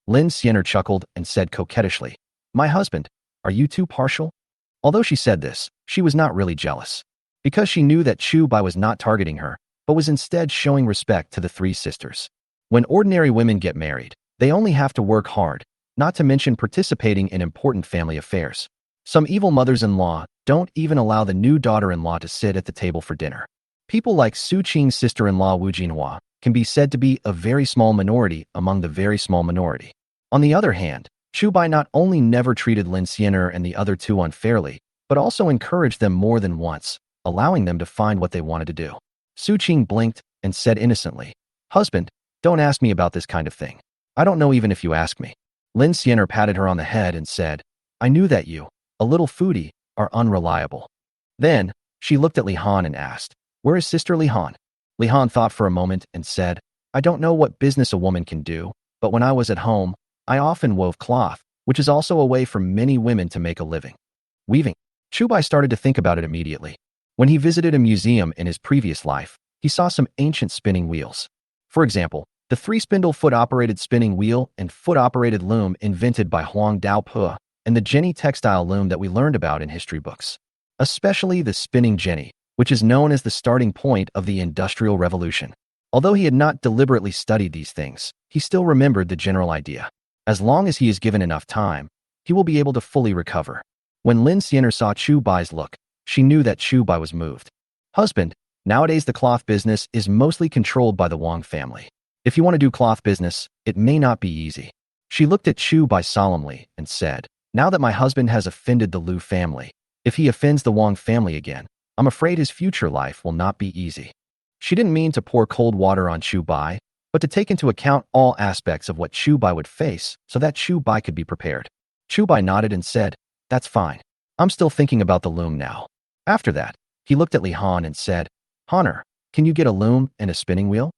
Lin Siener chuckled and said coquettishly, my husband, are you too partial? Although she said this, she was not really jealous. Because she knew that Chu Bai was not targeting her, but was instead showing respect to the three sisters. When ordinary women get married, they only have to work hard, not to mention participating in important family affairs. Some evil mothers-in-law don't even allow the new daughter-in-law to sit at the table for dinner. People like Su Qing's sister-in-law Wu Jinhua can be said to be a very small minority among the very small minority. On the other hand, Chu Bai not only never treated Lin Siener and the other two unfairly, but also encouraged them more than once, allowing them to find what they wanted to do. Su Qing blinked and said innocently, husband, don't ask me about this kind of thing. I don't know even if you ask me. Lin Siener patted her on the head and said, I knew that you, a little foodie, are unreliable. Then, she looked at Li Han and asked, where is Sister Li Han? Li Han thought for a moment and said, I don't know what business a woman can do, but when I was at home, I often wove cloth, which is also a way for many women to make a living. Weaving. Chu Bai started to think about it immediately. When he visited a museum in his previous life, he saw some ancient spinning wheels. For example, the 3-spindle foot-operated spinning wheel and foot-operated loom invented by Huang Daope, and the jenny textile loom that we learned about in history books. Especially the spinning jenny, which is known as the starting point of the Industrial Revolution. Although he had not deliberately studied these things, he still remembered the general idea. As long as he is given enough time, he will be able to fully recover. When Lin Siener saw Chu Bai's look, she knew that Chu Bai was moved. Husband, nowadays the cloth business is mostly controlled by the Wang family. If you want to do cloth business, it may not be easy. She looked at Chu Bai solemnly and said, now that my husband has offended the Liu family, if he offends the Wang family again, I'm afraid his future life will not be easy. She didn't mean to pour cold water on Chu Bai, but to take into account all aspects of what Chu Bai would face so that Chu Bai could be prepared. Chu Bai nodded and said, that's fine. I'm still thinking about the loom now. After that, he looked at Li Han and said, Honor, can you get a loom and a spinning wheel?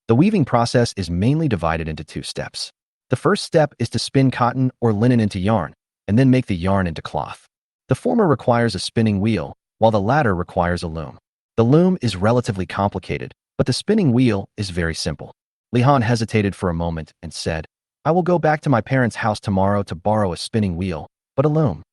The weaving process is mainly divided into 2 steps. The first step is to spin cotton or linen into yarn, and then make the yarn into cloth. The former requires a spinning wheel, while the latter requires a loom. The loom is relatively complicated, but the spinning wheel is very simple. Li Han hesitated for a moment and said, I will go back to my parents' house tomorrow to borrow a spinning wheel, but a loom.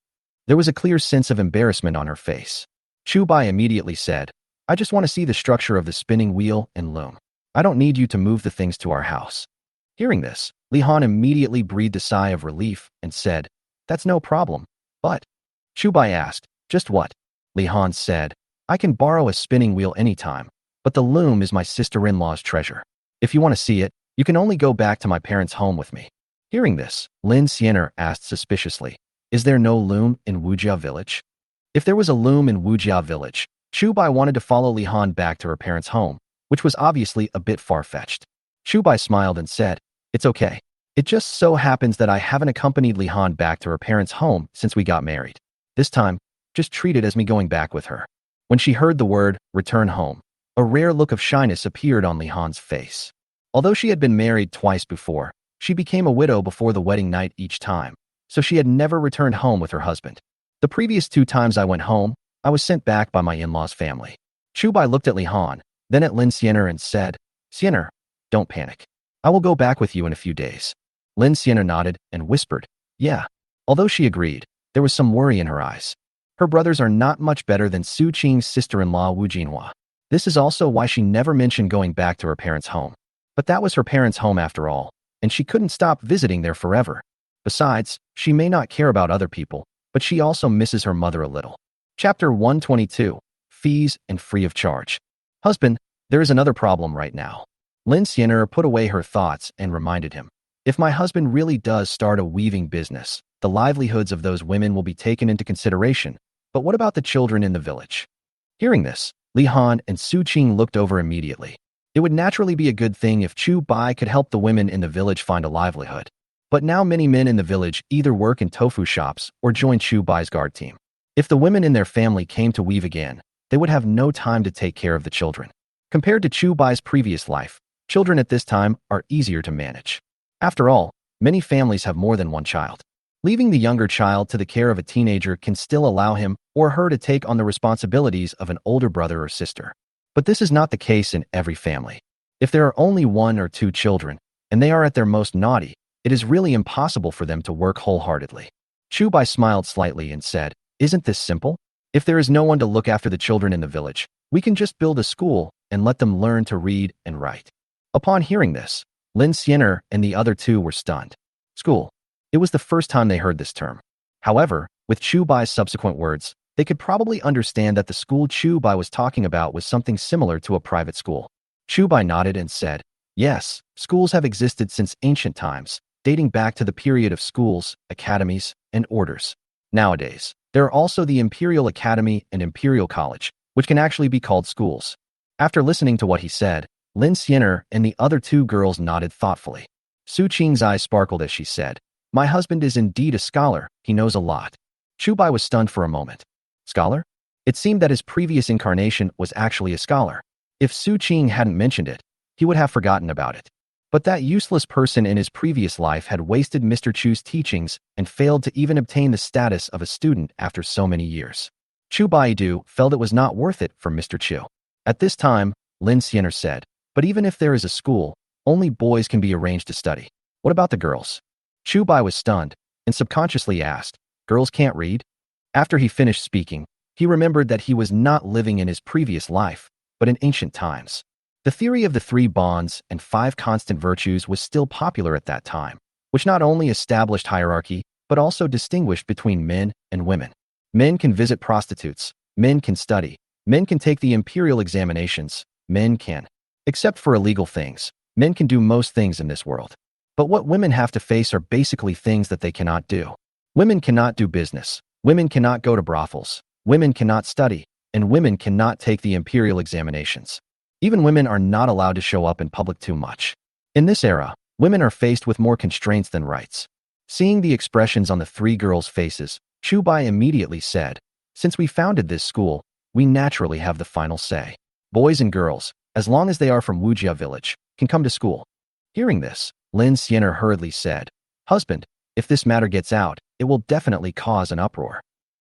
There was a clear sense of embarrassment on her face. Chu Bai immediately said, I just want to see the structure of the spinning wheel and loom. I don't need you to move the things to our house. Hearing this, Li Han immediately breathed a sigh of relief and said, that's no problem, but... Chu Bai asked, just what? Li Han said, I can borrow a spinning wheel anytime, but the loom is my sister-in-law's treasure. If you want to see it, you can only go back to my parents' home with me." Hearing this, Lin Xianer asked suspiciously, "Is there no loom in Wujia village?" If there was a loom in Wujia village, Chu Bai wanted to follow Li Han back to her parents' home, which was obviously a bit far-fetched. Chu Bai smiled and said, "It's okay. It just so happens that I haven't accompanied Li Han back to her parents' home since we got married. This time, just treat it as me going back with her." When she heard the word return home, a rare look of shyness appeared on Li Han's face. Although she had been married twice before, she became a widow before the wedding night each time, so she had never returned home with her husband. "The previous 2 times I went home, I was sent back by my in-laws' family." Chu Bai looked at Li Han, then at Lin Xianer and said, "Xianer, don't panic. I will go back with you in a few days." Lin Xianer nodded and whispered, "Yeah." Although she agreed, there was some worry in her eyes. Her brothers are not much better than Su Qing's sister-in-law Wu Jinhua. This is also why she never mentioned going back to her parents' home. But that was her parents' home after all, and she couldn't stop visiting there forever. Besides, she may not care about other people, but she also misses her mother a little. Chapter 122, Fees and Free of Charge. "Husband, there is another problem right now." Lin Xianer put away her thoughts and reminded him, "If my husband really does start a weaving business, the livelihoods of those women will be taken into consideration. But what about the children in the village?" Hearing this, Li Han and Su Qing looked over immediately. It would naturally be a good thing if Chu Bai could help the women in the village find a livelihood. But now many men in the village either work in tofu shops or join Chu Bai's guard team. If the women in their family came to weave again, they would have no time to take care of the children. Compared to Chu Bai's previous life, children at this time are easier to manage. After all, many families have more than one child. Leaving the younger child to the care of a teenager can still allow him or her to take on the responsibilities of an older brother or sister. But this is not the case in every family. If there are only 1 or 2 children, and they are at their most naughty, it is really impossible for them to work wholeheartedly. Chu Bai smiled slightly and said, "Isn't this simple? If there is no one to look after the children in the village, we can just build a school and let them learn to read and write." Upon hearing this, Lin Xianer and the other 2 were stunned. School. It was the first time they heard this term. However, with Chu Bai's subsequent words, they could probably understand that the school Chu Bai was talking about was something similar to a private school. Chu Bai nodded and said, "Yes, schools have existed since ancient times, dating back to the period of schools, academies, and orders. Nowadays, there are also the Imperial Academy and Imperial College, which can actually be called schools." After listening to what he said, Lin Xianer and the other 2 girls nodded thoughtfully. Su Qing's eyes sparkled as she said, "My husband is indeed a scholar, he knows a lot." Chu Bai was stunned for a moment. Scholar? It seemed that his previous incarnation was actually a scholar. If Su Qing hadn't mentioned it, he would have forgotten about it. But that useless person in his previous life had wasted Mr. Chu's teachings and failed to even obtain the status of a student after so many years. Chu Baidu felt it was not worth it for Mr. Chu. At this time, Lin Xianer said, "But even if there is a school, only boys can be arranged to study. What about the girls?" Chu Bai was stunned and subconsciously asked, "Girls can't read?" After he finished speaking, he remembered that he was not living in his previous life, but in ancient times. The theory of the 3 bonds and 5 constant virtues was still popular at that time, which not only established hierarchy, but also distinguished between men and women. Men can visit prostitutes, men can study, men can take the imperial examinations, men can. Except for illegal things, men can do most things in this world. But what women have to face are basically things that they cannot do. Women cannot do business, women cannot go to brothels, women cannot study, and women cannot take the imperial examinations. Even women are not allowed to show up in public too much. In this era, women are faced with more constraints than rights. Seeing the expressions on the 3 girls' faces, Chu Bai immediately said, "Since we founded this school, we naturally have the final say. Boys and girls, as long as they are from Wujia village, can come to school." Hearing this, Lin Xianer hurriedly said, "Husband, if this matter gets out, it will definitely cause an uproar."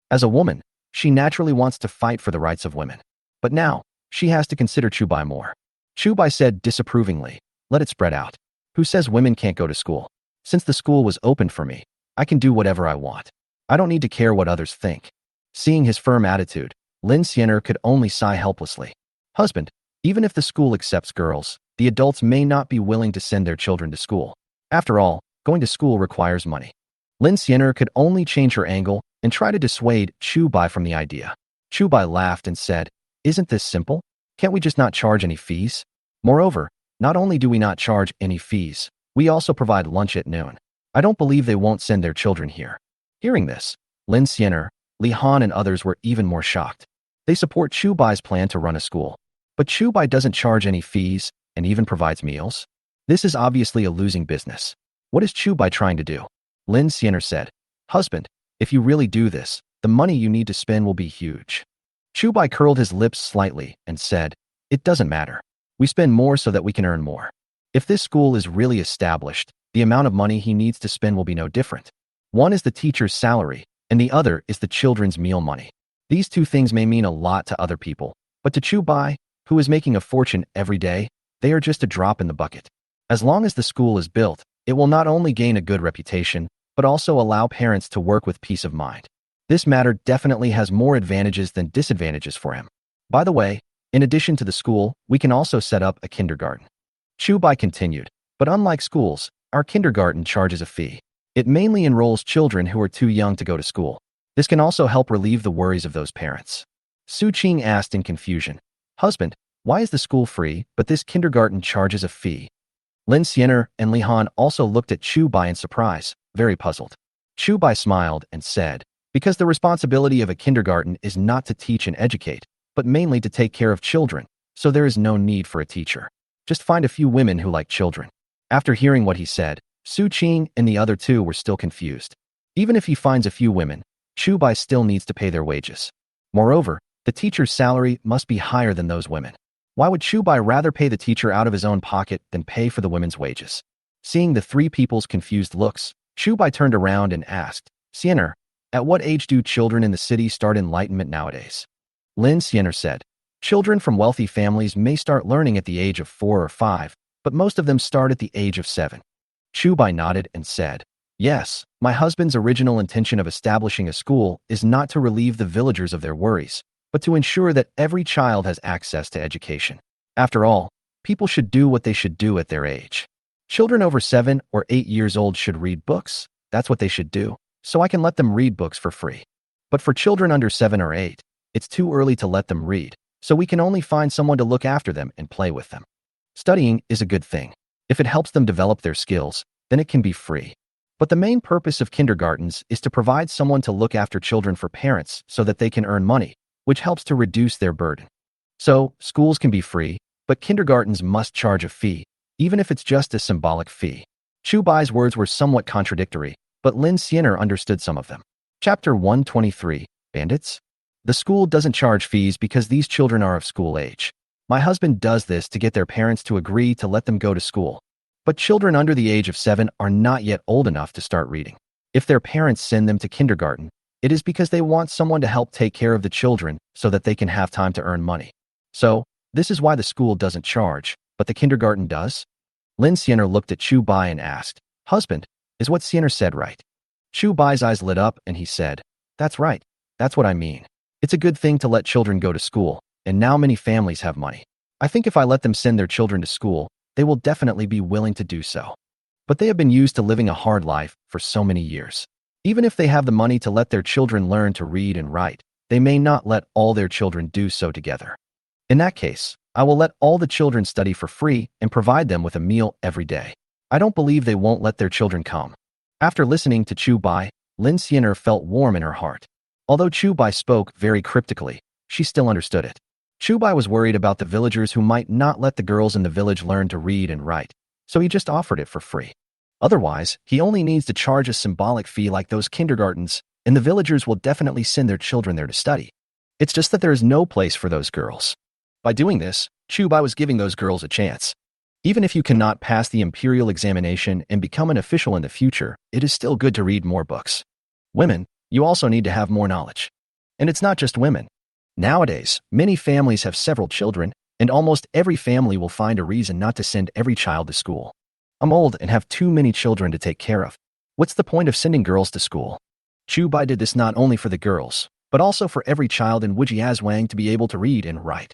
As a woman, she naturally wants to fight for the rights of women. But now, she has to consider Chu Bai more. Chu Bai said disapprovingly, "Let it spread out. Who says women can't go to school? Since the school was opened for me, I can do whatever I want. I don't need to care what others think." Seeing his firm attitude, Lin Xianer could only sigh helplessly. "Husband, even if the school accepts girls, the adults may not be willing to send their children to school. After all, going to school requires money." Lin Xianer could only change her angle and try to dissuade Chu Bai from the idea. Chu Bai laughed and said, "Isn't this simple? Can't we just not charge any fees? Moreover, not only do we not charge any fees, we also provide lunch at noon. I don't believe they won't send their children here. Hearing this, Lin Xiener, Li Han and others were even more shocked. They support Chu Bai's plan to run a school. But Chu Bai doesn't charge any fees and even provides meals. This is obviously a losing business. What is Chu Bai trying to do? Lin Xiener said, "Husband, if you really do this, the money you need to spend will be huge." Chu Bai curled his lips slightly and said, "It doesn't matter. We spend more so that we can earn more. If this school is really established, the amount of money he needs to spend will be no different. One is the teacher's salary, and the other is the children's meal money. These two things may mean a lot to other people, but to Chu Bai, who is making a fortune every day, they are just a drop in the bucket. As long as the school is built, it will not only gain a good reputation, but also allow parents to work with peace of mind. This matter definitely has more advantages than disadvantages for him. By the way, in addition to the school, we can also set up a kindergarten." Chu Bai continued, "But unlike schools, our kindergarten charges a fee. It mainly enrolls children who are too young to go to school. This can also help relieve the worries of those parents." Su Qing asked in confusion, "Husband, why is the school free, but this kindergarten charges a fee?" Lin Xiener and Li Han also looked at Chu Bai in surprise, very puzzled. Chu Bai smiled and said, "Because the responsibility of a kindergarten is not to teach and educate, but mainly to take care of children, so there is no need for a teacher. Just find a few women who like children." After hearing what he said, Su Qing and the other two were still confused. Even if he finds a few women, Chu Bai still needs to pay their wages. Moreover, the teacher's salary must be higher than those women. Why would Chu Bai rather pay the teacher out of his own pocket than pay for the women's wages? Seeing the three people's confused looks, Chu Bai turned around and asked, "Xiener, at what age do children in the city start enlightenment nowadays?" Lin Xiener said, "Children from wealthy families may start learning at the age of 4 or 5, but most of them start at the age of 7. Chu Bai nodded and said, "Yes, my husband's original intention of establishing a school is not to relieve the villagers of their worries, but to ensure that every child has access to education. After all, people should do what they should do at their age. Children over 7 or 8 years old should read books. That's what they should do, so I can let them read books for free. But for children under 7 or 8, it's too early to let them read, so we can only find someone to look after them and play with them. Studying is a good thing. If it helps them develop their skills, then it can be free. But the main purpose of kindergartens is to provide someone to look after children for parents so that they can earn money, which helps to reduce their burden. So, schools can be free, but kindergartens must charge a fee, even if it's just a symbolic fee." Chu Bai's words were somewhat contradictory, but Lin Xiener understood some of them. Chapter 123, Bandits? The school doesn't charge fees because these children are of school age. My husband does this to get their parents to agree to let them go to school. But children under the age of 7 are not yet old enough to start reading. If their parents send them to kindergarten, it is because they want someone to help take care of the children so that they can have time to earn money. So, this is why the school doesn't charge, but the kindergarten does? Lin Xiener looked at Chu Bai and asked, "Husband, is what Xiener said right?" Chu Bai's eyes lit up and he said, "That's right. That's what I mean. It's a good thing to let children go to school, and now many families have money. I think if I let them send their children to school, they will definitely be willing to do so. But they have been used to living a hard life for so many years. Even if they have the money to let their children learn to read and write, they may not let all their children do so together. In that case, I will let all the children study for free and provide them with a meal every day. I don't believe they won't let their children come." After listening to Chu Bai, Lin Xiener felt warm in her heart. Although Chu Bai spoke very cryptically, she still understood it. Chu Bai was worried about the villagers who might not let the girls in the village learn to read and write, so he just offered it for free. Otherwise, he only needs to charge a symbolic fee like those kindergartens, and the villagers will definitely send their children there to study. It's just that there is no place for those girls. By doing this, Chu Bai was giving those girls a chance. Even if you cannot pass the imperial examination and become an official in the future, it is still good to read more books. Women, you also need to have more knowledge. And it's not just women. Nowadays, many families have several children, and almost every family will find a reason not to send every child to school. I'm old and have too many children to take care of. What's the point of sending girls to school? Chu Bai did this not only for the girls, but also for every child in Wujiazwang to be able to read and write.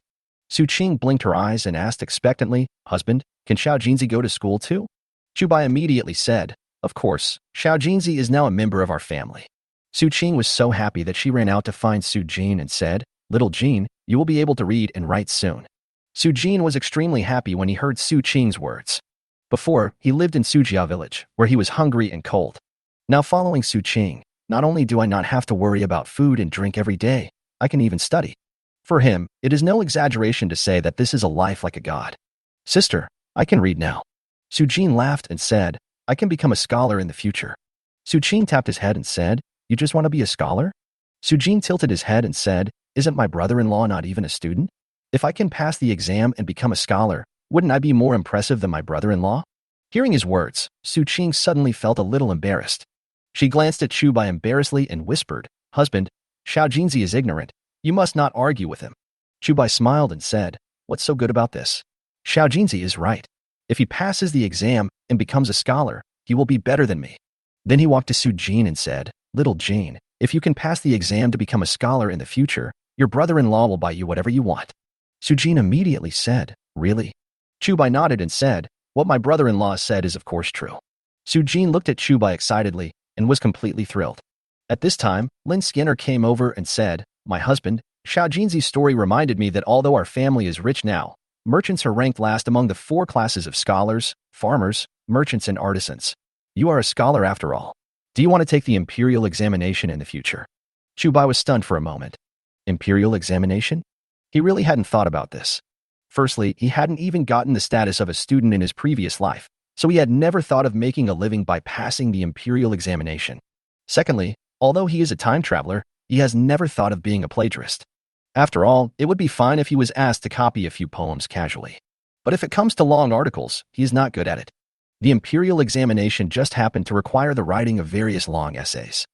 Su Qing blinked her eyes and asked expectantly, "Husband, can Xiao Jinzi go to school too?" Chu Bai immediately said, "Of course, Xiao Jinzi is now a member of our family." Su Qing was so happy that she ran out to find Su Jin and said, "Little Jin, you will be able to read and write soon." Su Jin was extremely happy when he heard Su Qing's words. Before, he lived in Sujia village, where he was hungry and cold. Now following Su Qing, not only do I not have to worry about food and drink every day, I can even study. For him, it is no exaggeration to say that this is a life like a god. Sister, I can read now. Su Jin laughed and said, I can become a scholar in the future. Su Qing tapped his head and said, you just want to be a scholar? Su Jin tilted his head and said, isn't my brother-in-law not even a student? If I can pass the exam and become a scholar, wouldn't I be more impressive than my brother-in-law? Hearing his words, Su Qing suddenly felt a little embarrassed. She glanced at Chu Bai embarrassedly and whispered, husband, Xiao Jinzi is ignorant. You must not argue with him. Chu Bai smiled and said, what's so good about this? Xiao Jinzi is right. If he passes the exam and becomes a scholar, he will be better than me. Then he walked to Su Jin and said, little Jin, if you can pass the exam to become a scholar in the future, your brother-in-law will buy you whatever you want. Su Jin immediately said, really? Chu Bai nodded and said, what my brother-in-law said is of course true. Su Jin looked at Chu Bai excitedly and was completely thrilled. At this time, Lin Skinner came over and said, my husband, Xiao Jinzi's story reminded me that although our family is rich now, merchants are ranked last among the 4 classes of scholars, farmers, merchants, and artisans. You are a scholar after all. Do you want to take the imperial examination in the future? Chu Bai was stunned for a moment. Imperial examination? He really hadn't thought about this. Firstly, he hadn't even gotten the status of a student in his previous life, so he had never thought of making a living by passing the imperial examination. Secondly, although he is a time traveler, he has never thought of being a plagiarist. After all, it would be fine if he was asked to copy a few poems casually. But if it comes to long articles, he is not good at it. The imperial examination just happened to require the writing of various long essays.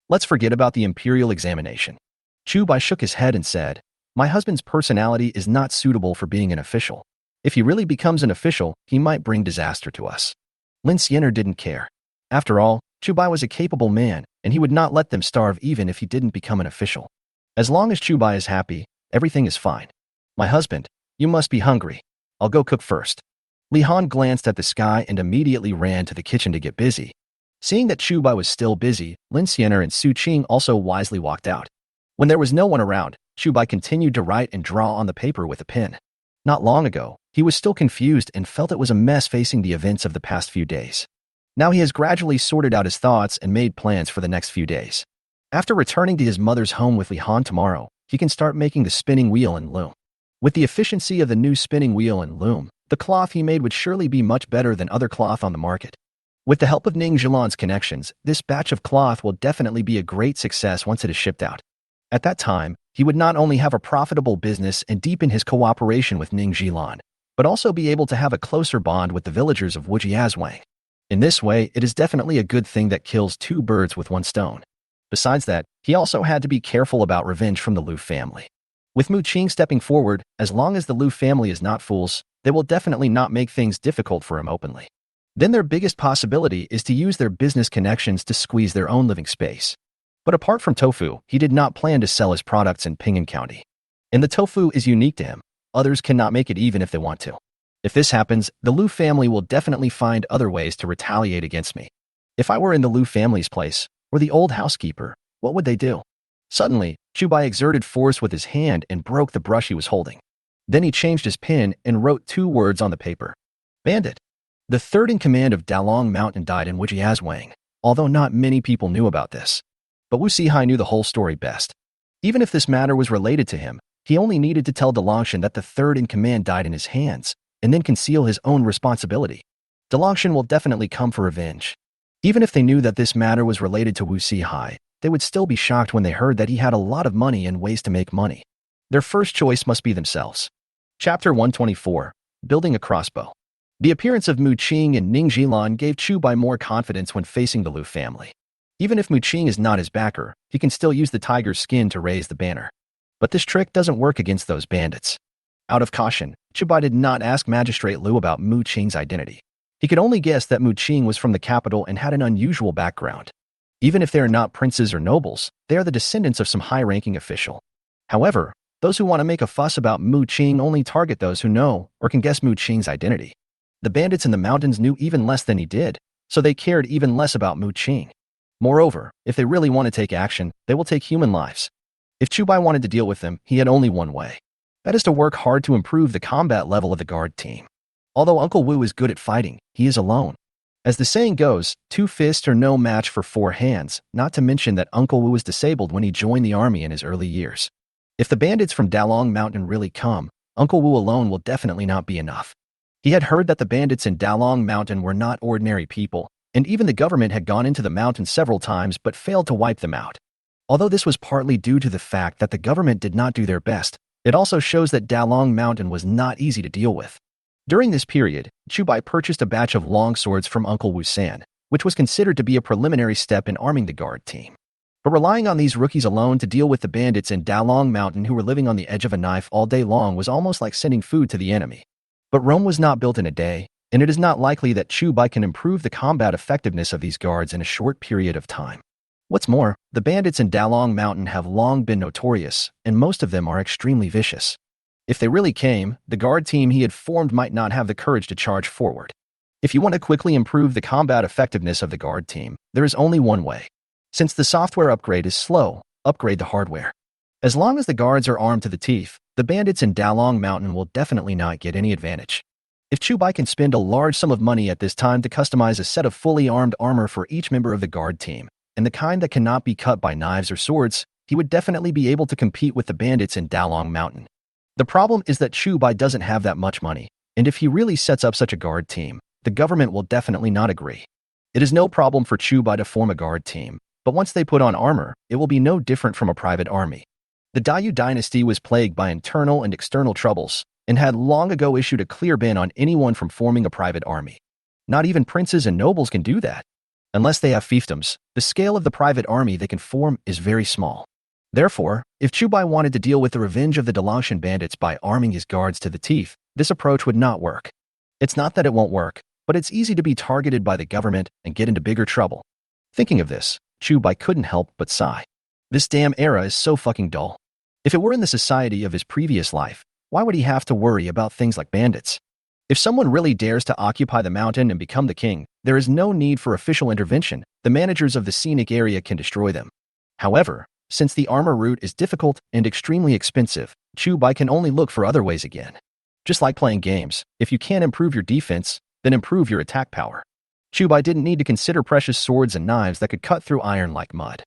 Let's forget about the imperial examination. Chu Bai shook his head and said, my husband's personality is not suitable for being an official. If he really becomes an official, he might bring disaster to us. Lin Skinner didn't care. After all, Chu Bai was a capable man, and he would not let them starve even if he didn't become an official. As long as Chu Bai is happy, everything is fine. My husband, you must be hungry. I'll go cook first. Li Han glanced at the sky and immediately ran to the kitchen to get busy. Seeing that Chu Bai was still busy, Lin Skinner and Su Qing also wisely walked out. When there was no one around, Chu Bai continued to write and draw on the paper with a pen. Not long ago, he was still confused and felt it was a mess facing the events of the past few days. Now he has gradually sorted out his thoughts and made plans for the next few days. After returning to his mother's home with Li Han tomorrow, he can start making the spinning wheel and loom. With the efficiency of the new spinning wheel and loom, the cloth he made would surely be much better than other cloth on the market. With the help of Ning Zhilan's connections, this batch of cloth will definitely be a great success once it is shipped out. At that time, he would not only have a profitable business and deepen his cooperation with Ning Zhilan, but also be able to have a closer bond with the villagers of Wujiazwang. In this way, it is definitely a good thing that kills 2 birds with 1 stone. Besides that, he also had to be careful about revenge from the Lu family. With Mu Qing stepping forward, as long as the Lu family is not fools, they will definitely not make things difficult for him openly. Then their biggest possibility is to use their business connections to squeeze their own living space. But apart from tofu, he did not plan to sell his products in Pingan County. And the tofu is unique to him. Others cannot make it even if they want to. If this happens, the Lu family will definitely find other ways to retaliate against me. If I were in the Lu family's place, or the old housekeeper, what would they do? Suddenly, Chu Bai exerted force with his hand and broke the brush he was holding. Then he changed his pen and wrote 2 words on the paper. Bandit. The third in command of Dalong Mountain died in Wujiazwang, although not many people knew about this. But Wu Sihai knew the whole story best. Even if this matter was related to him, he only needed to tell Dalongshan that the third in command died in his hands, and then conceal his own responsibility. Dalongshan will definitely come for revenge. Even if they knew that this matter was related to Wu Sihai, they would still be shocked when they heard that he had a lot of money and ways to make money. Their first choice must be themselves. Chapter 124. Building a Crossbow. The appearance of Mu Qing and Ning Zhilan gave Chu Bai more confidence when facing the Lu family. Even if Mu Qing is not his backer, he can still use the tiger's skin to raise the banner. But this trick doesn't work against those bandits. Out of caution, Chu Bai did not ask Magistrate Lu about Mu Qing's identity. He could only guess that Mu Qing was from the capital and had an unusual background. Even if they are not princes or nobles, they are the descendants of some high-ranking official. However, those who want to make a fuss about Mu Qing only target those who know or can guess Mu Qing's identity. The bandits in the mountains knew even less than he did, so they cared even less about Mu Qing. Moreover, if they really want to take action, they will take human lives. If Chu Bai wanted to deal with them, he had only one way. That is to work hard to improve the combat level of the guard team. Although Uncle Wu is good at fighting, he is alone. As the saying goes, 2 fists are no match for 4 hands, not to mention that Uncle Wu was disabled when he joined the army in his early years. If the bandits from Dalong Mountain really come, Uncle Wu alone will definitely not be enough. He had heard that the bandits in Dalong Mountain were not ordinary people, and even the government had gone into the mountain several times but failed to wipe them out. Although this was partly due to the fact that the government did not do their best, it also shows that Dalong Mountain was not easy to deal with. During this period, Chu Bai purchased a batch of longswords from Uncle Wu San, which was considered to be a preliminary step in arming the guard team. But relying on these rookies alone to deal with the bandits in Dalong Mountain who were living on the edge of a knife all day long was almost like sending food to the enemy. But Rome was not built in a day, and it is not likely that Chu Bai can improve the combat effectiveness of these guards in a short period of time. What's more, the bandits in Dalong Mountain have long been notorious, and most of them are extremely vicious. If they really came, the guard team he had formed might not have the courage to charge forward. If you want to quickly improve the combat effectiveness of the guard team, there is only one way. Since the software upgrade is slow, upgrade the hardware. As long as the guards are armed to the teeth, the bandits in Dalong Mountain will definitely not get any advantage. If Chu Bai can spend a large sum of money at this time to customize a set of fully armed armor for each member of the guard team, and the kind that cannot be cut by knives or swords, he would definitely be able to compete with the bandits in Dalong Mountain. The problem is that Chu Bai doesn't have that much money, and if he really sets up such a guard team, the government will definitely not agree. It is no problem for Chu Bai to form a guard team, but once they put on armor, it will be no different from a private army. The Dayu dynasty was plagued by internal and external troubles, and had long ago issued a clear ban on anyone from forming a private army. Not even princes and nobles can do that. Unless they have fiefdoms, the scale of the private army they can form is very small. Therefore, if Chu Bai wanted to deal with the revenge of the Dalangshan bandits by arming his guards to the teeth, this approach would not work. It's not that it won't work, but it's easy to be targeted by the government and get into bigger trouble. Thinking of this, Chu Bai couldn't help but sigh. This damn era is so fucking dull. If it were in the society of his previous life, why would he have to worry about things like bandits? If someone really dares to occupy the mountain and become the king, there is no need for official intervention. The managers of the scenic area can destroy them. However, since the armor route is difficult and extremely expensive, Chu Bai can only look for other ways again. Just like playing games, if you can't improve your defense, then improve your attack power. Chu Bai didn't need to consider precious swords and knives that could cut through iron like mud.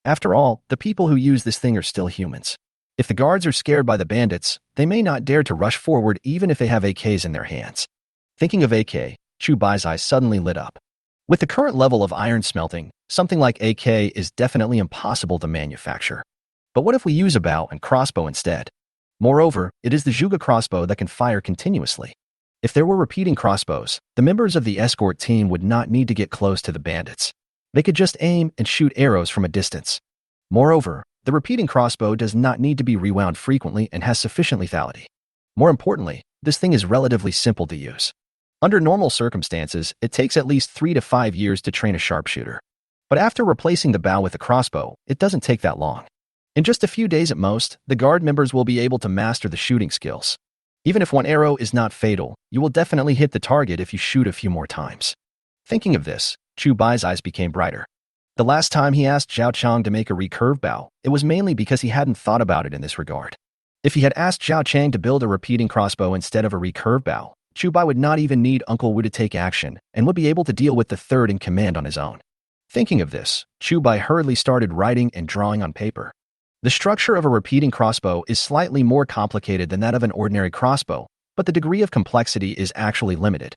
After all, the people who use this thing are still humans. If the guards are scared by the bandits, they may not dare to rush forward even if they have AKs in their hands. Thinking of AK, Chu Bai's eyes suddenly lit up. With the current level of iron smelting, something like AK is definitely impossible to manufacture. But what if we use a bow and crossbow instead? Moreover, it is the Zhuge crossbow that can fire continuously. If there were repeating crossbows, the members of the escort team would not need to get close to the bandits. They could just aim and shoot arrows from a distance. Moreover, the repeating crossbow does not need to be rewound frequently and has sufficient lethality. More importantly, this thing is relatively simple to use. Under normal circumstances, it takes at least 3 to 5 years to train a sharpshooter. But after replacing the bow with a crossbow, it doesn't take that long. In just a few days at most, the guard members will be able to master the shooting skills. Even if one arrow is not fatal, you will definitely hit the target if you shoot a few more times. Thinking of this, Chu Bai's eyes became brighter. The last time he asked Zhao Chang to make a recurve bow, it was mainly because he hadn't thought about it in this regard. If he had asked Zhao Chang to build a repeating crossbow instead of a recurve bow, Chu Bai would not even need Uncle Wu to take action and would be able to deal with the third in command on his own. Thinking of this, Chu Bai hurriedly started writing and drawing on paper. The structure of a repeating crossbow is slightly more complicated than that of an ordinary crossbow, but the degree of complexity is actually limited.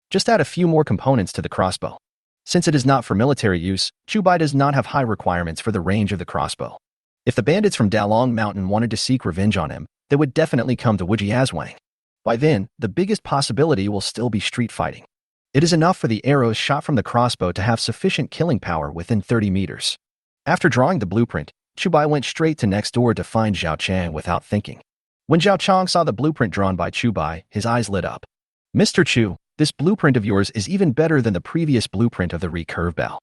Just add a few more components to the crossbow. Since it is not for military use, Chu Bai does not have high requirements for the range of the crossbow. If the bandits from Dalong Mountain wanted to seek revenge on him, they would definitely come to Wujiazwang. By then, the biggest possibility will still be street fighting. It is enough for the arrows shot from the crossbow to have sufficient killing power within 30 meters. After drawing the blueprint, Chu Bai went straight to next door to find Zhao Chang without thinking. When Zhao Chang saw the blueprint drawn by Chu Bai, his eyes lit up. "Mr. Chu, this blueprint of yours is even better than the previous blueprint of the recurve bow."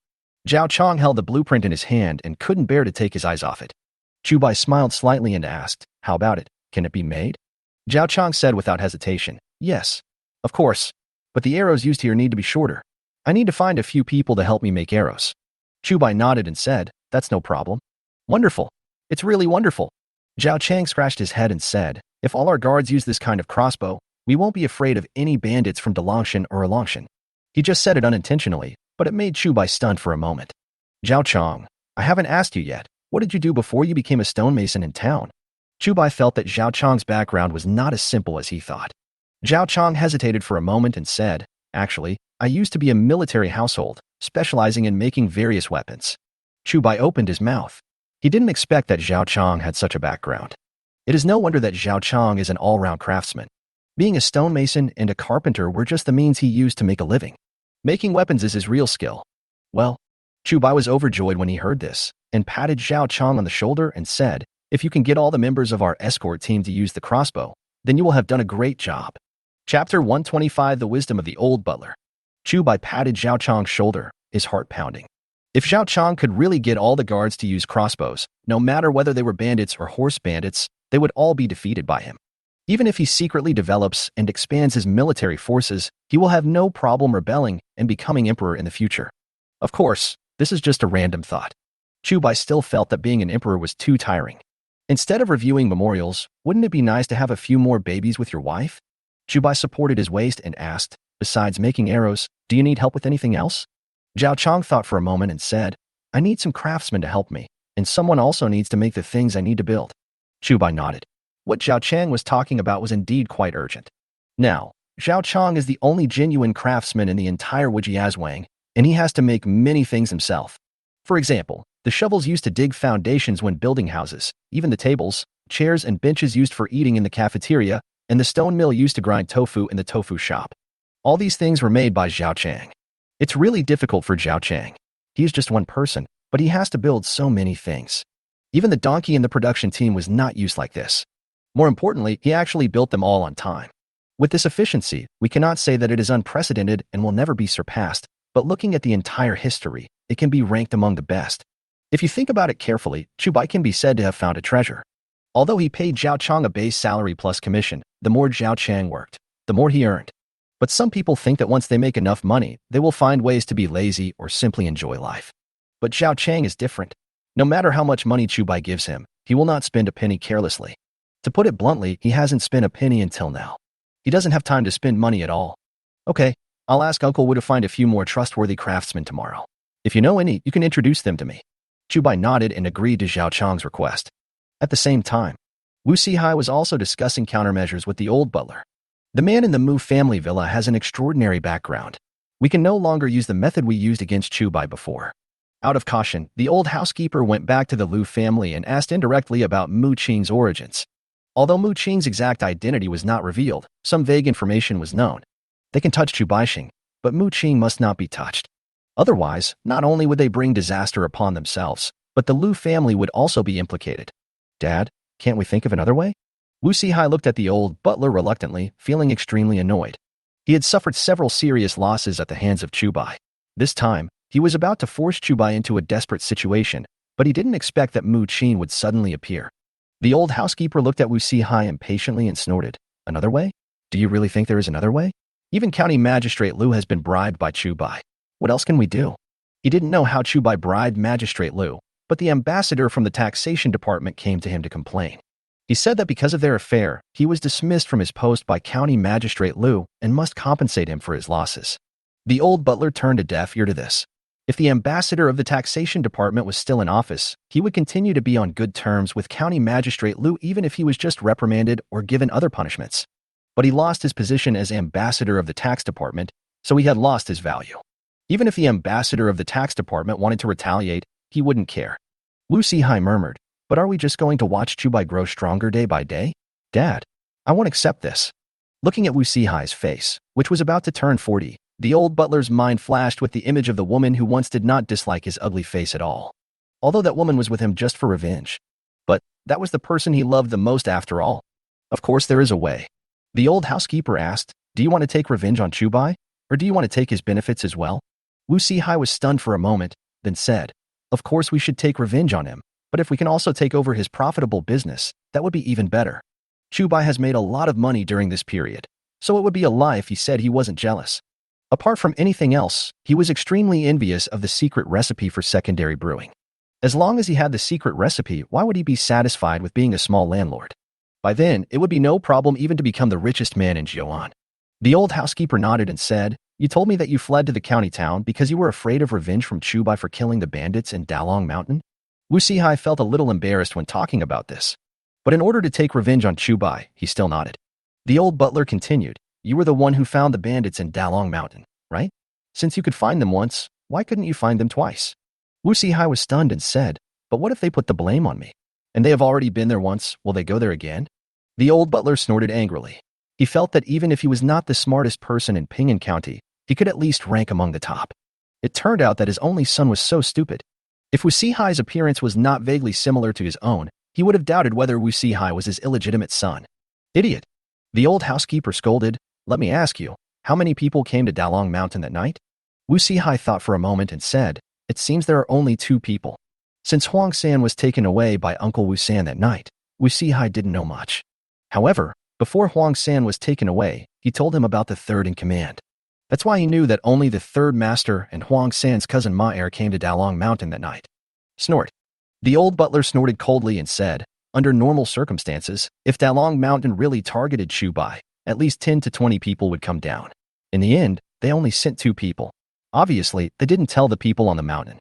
Zhao Chang held the blueprint in his hand and couldn't bear to take his eyes off it. Chu Bai smiled slightly and asked, "How about it? Can it be made?" Zhao Chang said without hesitation, "Yes, of course. But the arrows used here need to be shorter. I need to find a few people to help me make arrows." Chu Bai nodded and said, "That's no problem." "Wonderful. It's really wonderful." Zhao Chang scratched his head and said, If all our guards use this kind of crossbow, we won't be afraid of any bandits from Dalangshan or Alangshan. He just said it unintentionally, but it made Chu Bai stunned for a moment. Zhao Chong, I haven't asked you yet. What did you do before you became a stonemason in town? Chu Bai felt that Zhao Chong's background was not as simple as he thought. Zhao Chong hesitated for a moment and said, Actually, I used to be a military household, specializing in making various weapons. Chu Bai opened his mouth. He didn't expect that Zhao Chong had such a background. It is no wonder that Zhao Chong is an all-round craftsman. Being a stonemason and a carpenter were just the means he used to make a living. Making weapons is his real skill. Well, Chu Bai was overjoyed when he heard this, and patted Zhao Chong on the shoulder and said, If you can get all the members of our escort team to use the crossbow, then you will have done a great job. Chapter 125 The Wisdom of the Old Butler. Chu Bai patted Zhao Chong's shoulder, his heart pounding. If Zhao Chong could really get all the guards to use crossbows, no matter whether they were bandits or horse bandits, they would all be defeated by him. Even if he secretly develops and expands his military forces, he will have no problem rebelling and becoming emperor in the future. Of course, this is just a random thought. Chu Bai still felt that being an emperor was too tiring. Instead of reviewing memorials, wouldn't it be nice to have a few more babies with your wife? Chu Bai supported his waist and asked, Besides making arrows, do you need help with anything else? Zhao Chong thought for a moment and said, I need some craftsmen to help me, and someone also needs to make the things I need to build. Chu Bai nodded. What Zhao Chang was talking about was indeed quite urgent. Now, Zhao Chong is the only genuine craftsman in the entire Wujiazwang, and he has to make many things himself. For example, the shovels used to dig foundations when building houses, even the tables, chairs, and benches used for eating in the cafeteria, and the stone mill used to grind tofu in the tofu shop. All these things were made by Zhao Chang. It's really difficult for Zhao Chang. He is just one person, but he has to build so many things. Even the donkey in the production team was not used like this. More importantly, he actually built them all on time. With this efficiency, we cannot say that it is unprecedented and will never be surpassed, but looking at the entire history, it can be ranked among the best. If you think about it carefully, Chu Bai can be said to have found a treasure. Although he paid Zhao Chong a base salary plus commission, the more Zhao Chang worked, the more he earned. But some people think that once they make enough money, they will find ways to be lazy or simply enjoy life. But Zhao Chang is different. No matter how much money Chu Bai gives him, he will not spend a penny carelessly. To put it bluntly, he hasn't spent a penny until now. He doesn't have time to spend money at all. Okay, I'll ask Uncle Wu to find a few more trustworthy craftsmen tomorrow. If you know any, you can introduce them to me. Chu Bai nodded and agreed to Zhao Chong's request. At the same time, Wu Sihai was also discussing countermeasures with the old butler. The man in the Mu family villa has an extraordinary background. We can no longer use the method we used against Chu Bai before. Out of caution, the old housekeeper went back to the Lu family and asked indirectly about Mu Qing's origins. Although Mu Qing's exact identity was not revealed, some vague information was known. They can touch Chu Baixing, but Mu Qing must not be touched. Otherwise, not only would they bring disaster upon themselves, but the Lu family would also be implicated. Dad, can't we think of another way? Wu Sihai looked at the old butler reluctantly, feeling extremely annoyed. He had suffered several serious losses at the hands of Chu Bai. This time, he was about to force Chu Bai into a desperate situation, but he didn't expect that Mu Qing would suddenly appear. The old housekeeper looked at Wu Sihai impatiently and snorted, Another way? Do you really think there is another way? Even County Magistrate Liu has been bribed by Chu Bai. What else can we do? He didn't know how Chu Bai bribed Magistrate Liu, but the ambassador from the taxation department came to him to complain. He said that because of their affair, he was dismissed from his post by County Magistrate Liu and must compensate him for his losses. The old butler turned a deaf ear to this. If the ambassador of the taxation department was still in office, he would continue to be on good terms with County Magistrate Liu even if he was just reprimanded or given other punishments. But he lost his position as ambassador of the tax department, so he had lost his value. Even if the ambassador of the tax department wanted to retaliate, he wouldn't care. Wu Sihai murmured, But are we just going to watch Chu Bai grow stronger day by day? Dad, I won't accept this. Looking at Wu Sihai's face, which was about to turn 40, the old butler's mind flashed with the image of the woman who once did not dislike his ugly face at all. Although that woman was with him just for revenge. But that was the person he loved the most after all. Of course there is a way. The old housekeeper asked, Do you want to take revenge on Chu Bai? Or do you want to take his benefits as well? Wu Sihai was stunned for a moment, then said, Of course we should take revenge on him, but if we can also take over his profitable business, that would be even better. Chu Bai has made a lot of money during this period, so it would be a lie if he said he wasn't jealous. Apart from anything else, he was extremely envious of the secret recipe for secondary brewing. As long as he had the secret recipe, why would he be satisfied with being a small landlord? By then, it would be no problem even to become the richest man in Jiuan. The old housekeeper nodded and said, "You told me that you fled to the county town because you were afraid of revenge from Chu Bai for killing the bandits in Dalong Mountain?" Wu Sihai felt a little embarrassed when talking about this. But in order to take revenge on Chu Bai, he still nodded. The old butler continued, "You were the one who found the bandits in Dalong Mountain, right? Since you could find them once, why couldn't you find them twice?" Wu Sihai was stunned and said, "But what if they put the blame on me? And they have already been there once, will they go there again?" The old butler snorted angrily. He felt that even if he was not the smartest person in Pingan County, he could at least rank among the top. It turned out that his only son was so stupid. If Wu Sihai's appearance was not vaguely similar to his own, he would have doubted whether Wu Sihai was his illegitimate son. Idiot. The old housekeeper scolded, "Let me ask you, how many people came to Dalong Mountain that night?" Wu Sihai thought for a moment and said, "It seems there are only 2 people. Since Huang San was taken away by Uncle Wu San that night, Wu Sihai didn't know much. However, before Huang San was taken away, he told him about the third in command. That's why he knew that only the third master and Huang San's cousin Ma came to Dalong Mountain that night." Snort. The old butler snorted coldly and said, "Under normal circumstances, if Dalong Mountain really targeted Chu Bai, at least 10 to 20 people would come down. In the end, they only sent 2 people. Obviously, they didn't tell the people on the mountain."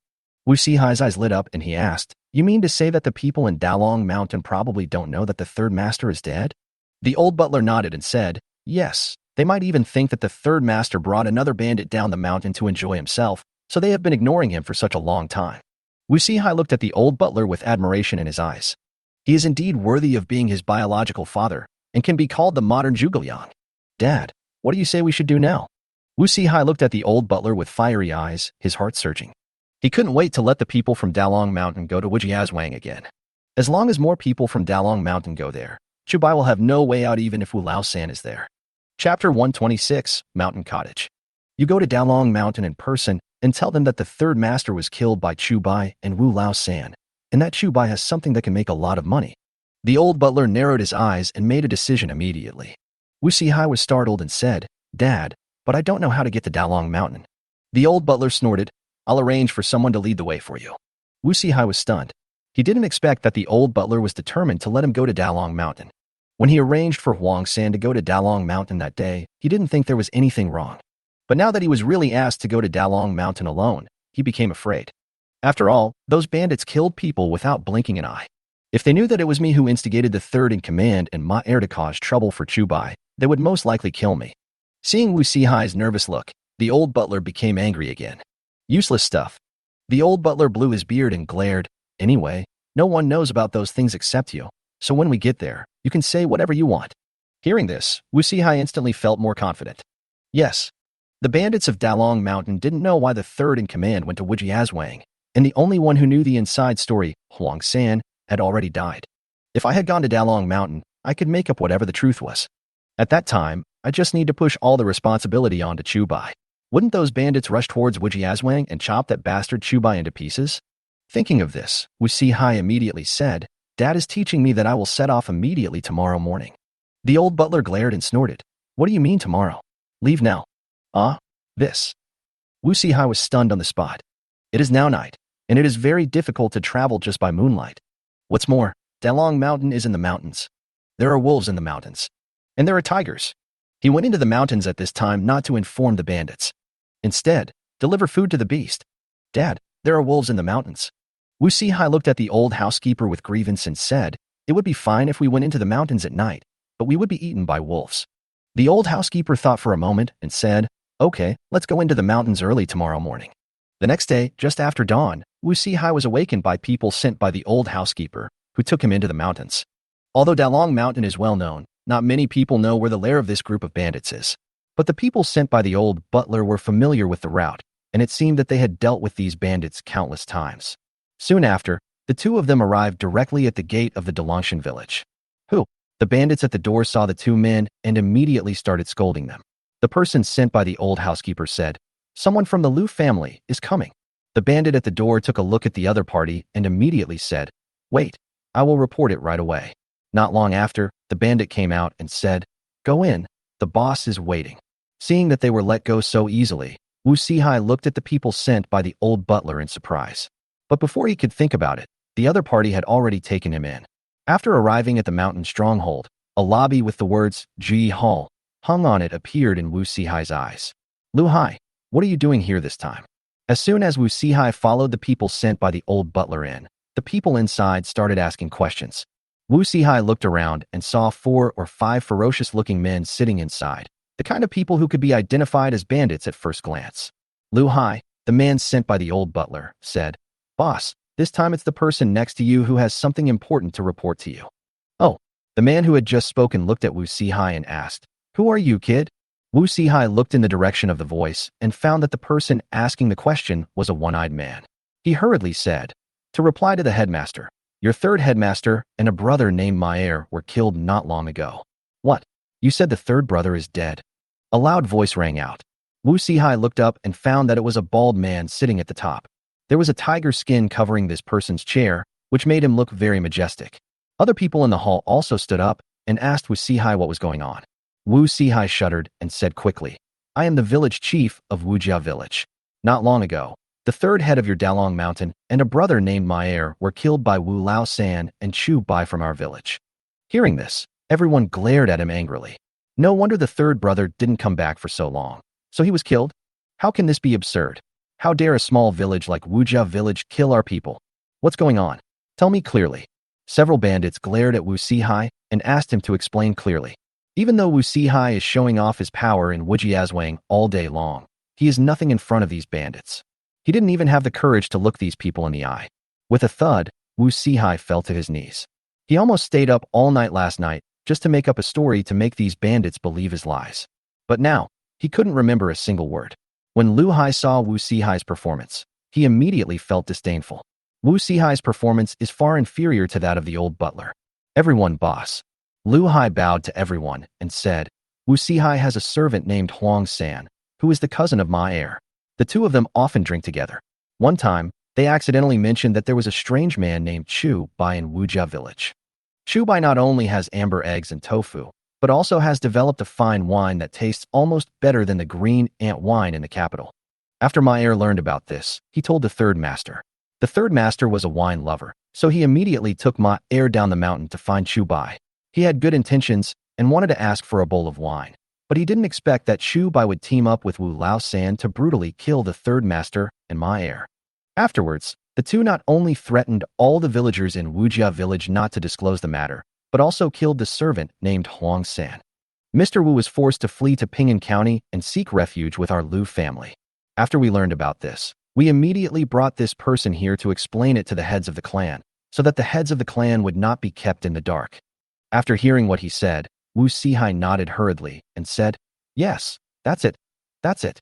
Wu Sihai's eyes lit up and he asked, "You mean to say that the people in Dalong Mountain probably don't know that the third master is dead?" The old butler nodded and said, "Yes, they might even think that the third master brought another bandit down the mountain to enjoy himself, so they have been ignoring him for such a long time." Wu Sihai looked at the old butler with admiration in his eyes. He is indeed worthy of being his biological father and can be called the modern Zhuge Liang. "Dad, what do you say we should do now?" Wu Sihai looked at the old butler with fiery eyes, his heart surging. He couldn't wait to let the people from Dalong Mountain go to Wujiazwang again. As long as more people from Dalong Mountain go there, Chu Bai will have no way out even if Wu Lao San is there. Chapter 126, Mountain Cottage. You go to Dalong Mountain in person and tell them that the third master was killed by Chu Bai and Wu Lao San, and that Chu Bai has something that can make a lot of money. The old butler narrowed his eyes and made a decision immediately. Wu Sihai was startled and said, "Dad, but I don't know how to get to Dalong Mountain." The old butler snorted, "I'll arrange for someone to lead the way for you." Wu Sihai was stunned. He didn't expect that the old butler was determined to let him go to Dalong Mountain. When he arranged for Huang San to go to Dalong Mountain that day, he didn't think there was anything wrong. But now that he was really asked to go to Dalong Mountain alone, he became afraid. After all, those bandits killed people without blinking an eye. If they knew that it was me who instigated the third in command and Ma to cause trouble for Chu Bai, they would most likely kill me. Seeing Wu Sihai's nervous look, the old butler became angry again. Useless stuff. The old butler blew his beard and glared, "Anyway, no one knows about those things except you, so when we get there, you can say whatever you want." Hearing this, Wu Sihai instantly felt more confident. Yes, the bandits of Dalong Mountain didn't know why the third in command went to Wujiazwang, and the only one who knew the inside story, Huang San, had already died. If I had gone to Dalong Mountain, I could make up whatever the truth was. At that time, I just need to push all the responsibility onto Chu Bai. Wouldn't those bandits rush towards Wujiazwang and chop that bastard Chu Bai into pieces? Thinking of this, Wu Sihai immediately said, "Dad is teaching me that I will set off immediately tomorrow morning." The old butler glared and snorted, "What do you mean tomorrow? Leave now." This. Wu Sihai was stunned on the spot. It is now night, and it is very difficult to travel just by moonlight. What's more, Dalong Mountain is in the mountains. There are wolves in the mountains. And there are tigers. He went into the mountains at this time not to inform the bandits. Instead, deliver food to the beast. "Dad, there are wolves in the mountains." Wu Sihai looked at the old housekeeper with grievance and said, "It would be fine if we went into the mountains at night, but we would be eaten by wolves." The old housekeeper thought for a moment and said, "Okay, let's go into the mountains early tomorrow morning." The next day, just after dawn, Wu Sihai was awakened by people sent by the old housekeeper, who took him into the mountains. Although Dalong Mountain is well known, not many people know where the lair of this group of bandits is. But the people sent by the old butler were familiar with the route, and it seemed that they had dealt with these bandits countless times. Soon after, the 2 of them arrived directly at the gate of the Dalongshan village. The bandits at the door saw the 2 men and immediately started scolding them. The person sent by the old housekeeper said, "Someone from the Lu family is coming." The bandit at the door took a look at the other party and immediately said, "Wait, I will report it right away." Not long after, the bandit came out and said, "Go in, the boss is waiting." Seeing that they were let go so easily, Wu Sihai looked at the people sent by the old butler in surprise. But before he could think about it, the other party had already taken him in. After arriving at the mountain stronghold, A lobby with the words Ji Hall hung on it appeared in Wu Sihai's eyes. Lu Hai, what are you doing here this time? As soon as Wu Sihai followed the people sent by the old butler in, the people inside started asking questions. Wu Sihai looked around and saw 4 or 5 ferocious-looking men sitting inside, the kind of people who could be identified as bandits at first glance. Lu Hai, the man sent by the old butler, said, "Boss, this time it's the person next to you who has something important to report to you." Oh, the man who had just spoken looked at Wu Sihai and asked, "Who are you, kid?" Wu Sihai looked in the direction of the voice and found that the person asking the question was a one-eyed man. He hurriedly said, to reply to the headmaster, "Your third headmaster and a brother named Maier were killed not long ago." "What? You said the third brother is dead?" A loud voice rang out. Wu Sihai looked up and found that it was a bald man sitting at the top. There was a tiger skin covering this person's chair, which made him look very majestic. Other people in the hall also stood up and asked Wu Sihai what was going on. Wu Sihai shuddered and said quickly, "I am the village chief of Wujia village. Not long ago, the third head of your Dalong mountain and a brother named Maier were killed by Wu Lao San and Chu Bai from our village." Hearing this, everyone glared at him angrily. No wonder the third brother didn't come back for so long. So he was killed? How can this be absurd? How dare a small village like Wujia village kill our people? What's going on? Tell me clearly. Several bandits glared at Wu Sihai and asked him to explain clearly. Even though Wu Sihai is showing off his power in Wujiazwang all day long, he is nothing in front of these bandits. He didn't even have the courage to look these people in the eye. With a thud, Wu Sihai fell to his knees. He almost stayed up all night last night just to make up a story to make these bandits believe his lies. But now, he couldn't remember a single word. When Lu Hai saw Wu Sihai's performance, he immediately felt disdainful. Wu Sihai's performance is far inferior to that of the old butler. "Everyone, boss." Lu Hai bowed to everyone and said, "Wu Sihai has a servant named Huang San, who is the cousin of Ma Heir. The two of them often drink together. One time, they accidentally mentioned that there was a strange man named Chu Bai in Wujia village. Chu Bai not only has amber eggs and tofu, but also has developed a fine wine that tastes almost better than the green ant wine in the capital." After Ma Heir learned about this, he told the third master. The third master was a wine lover, so he immediately took Ma Heir down the mountain to find Chu Bai. He had good intentions and wanted to ask for a bowl of wine, but he didn't expect that Chu Bai would team up with Wu Lao San to brutally kill the third master and Ma Heir. Afterwards, the two not only threatened all the villagers in Wujia village not to disclose the matter, but also killed the servant named Huang San. Mr. Wu was forced to flee to Ping'an County and seek refuge with our Lu family. After we learned about this, we immediately brought this person here to explain it to the heads of the clan, so that the heads of the clan would not be kept in the dark. After hearing what he said, Wu Sihai nodded hurriedly and said, "Yes, that's it. That's it."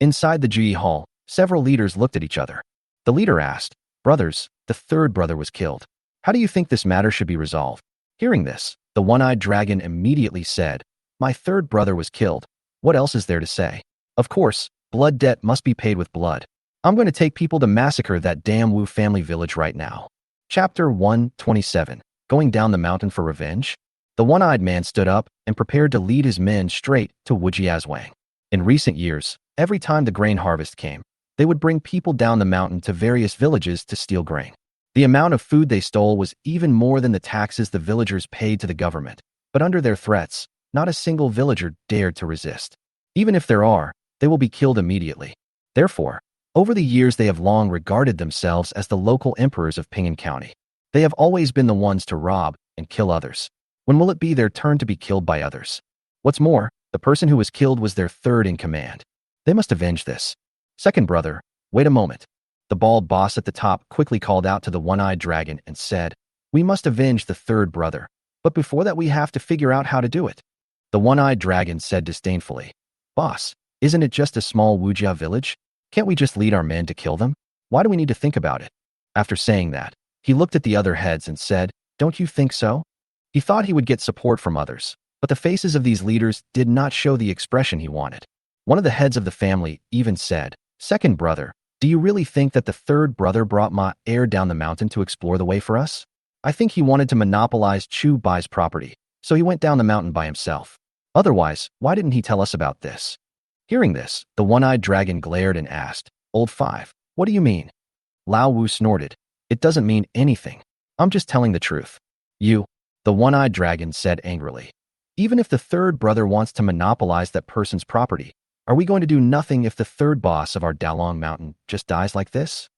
Inside the Ji Hall, several leaders looked at each other. The leader asked, "Brothers, the third brother was killed. How do you think this matter should be resolved?" Hearing this, the one-eyed dragon immediately said, "My third brother was killed. What else is there to say? Of course, blood debt must be paid with blood. I'm going to take people to massacre that damn Wu family village right now." Chapter 127. Going down the mountain for revenge? The one-eyed man stood up and prepared to lead his men straight to Wujiazwang. In recent years, every time the grain harvest came, they would bring people down the mountain to various villages to steal grain. The amount of food they stole was even more than the taxes the villagers paid to the government, but under their threats, not a single villager dared to resist. Even if there are, they will be killed immediately. Therefore, over the years they have long regarded themselves as the local emperors of Ping'an County. They have always been the ones to rob and kill others. When will it be their turn to be killed by others? What's more, the person who was killed was their third in command. They must avenge this. "Second brother, wait a moment." The bald boss at the top quickly called out to the one-eyed dragon and said, "We must avenge the third brother, but before that we have to figure out how to do it." The one-eyed dragon said disdainfully, "Boss, isn't it just a small Wujia village? Can't we just lead our men to kill them? Why do we need to think about it?" After saying that, he looked at the other heads and said, "Don't you think so?" He thought he would get support from others, but the faces of these leaders did not show the expression he wanted. One of the heads of the family even said, "Second brother, do you really think that the third brother brought Ma Heir down the mountain to explore the way for us? I think he wanted to monopolize Chu Bai's property, so he went down the mountain by himself. Otherwise, why didn't he tell us about this?" Hearing this, the one-eyed dragon glared and asked, "Old Five, what do you mean?" Lao Wu snorted, "It doesn't mean anything. I'm just telling the truth. You The one-eyed dragon said angrily. Even if the third brother wants to monopolize that person's property, are we going to do nothing if the third boss of our Dalong Mountain just dies like this?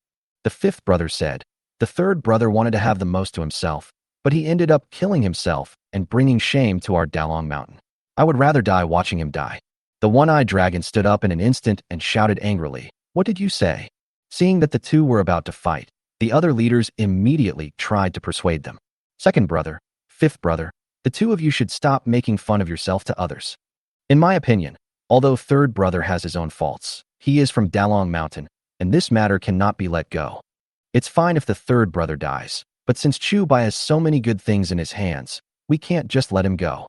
The fifth brother said. The third brother wanted to have the most to himself, but he ended up killing himself and bringing shame to our Dalong Mountain. I would rather die watching him die. The one-eyed dragon stood up in an instant and shouted angrily, "What did you say?" Seeing that the two were about to fight, the other leaders immediately tried to persuade them. Second brother, fifth brother, the two of you should stop making fun of yourself to others. In my opinion, although third brother has his own faults, he is from Dalong Mountain, and this matter cannot be let go. It's fine if the third brother dies, but since Chu Bai has so many good things in his hands, we can't just let him go.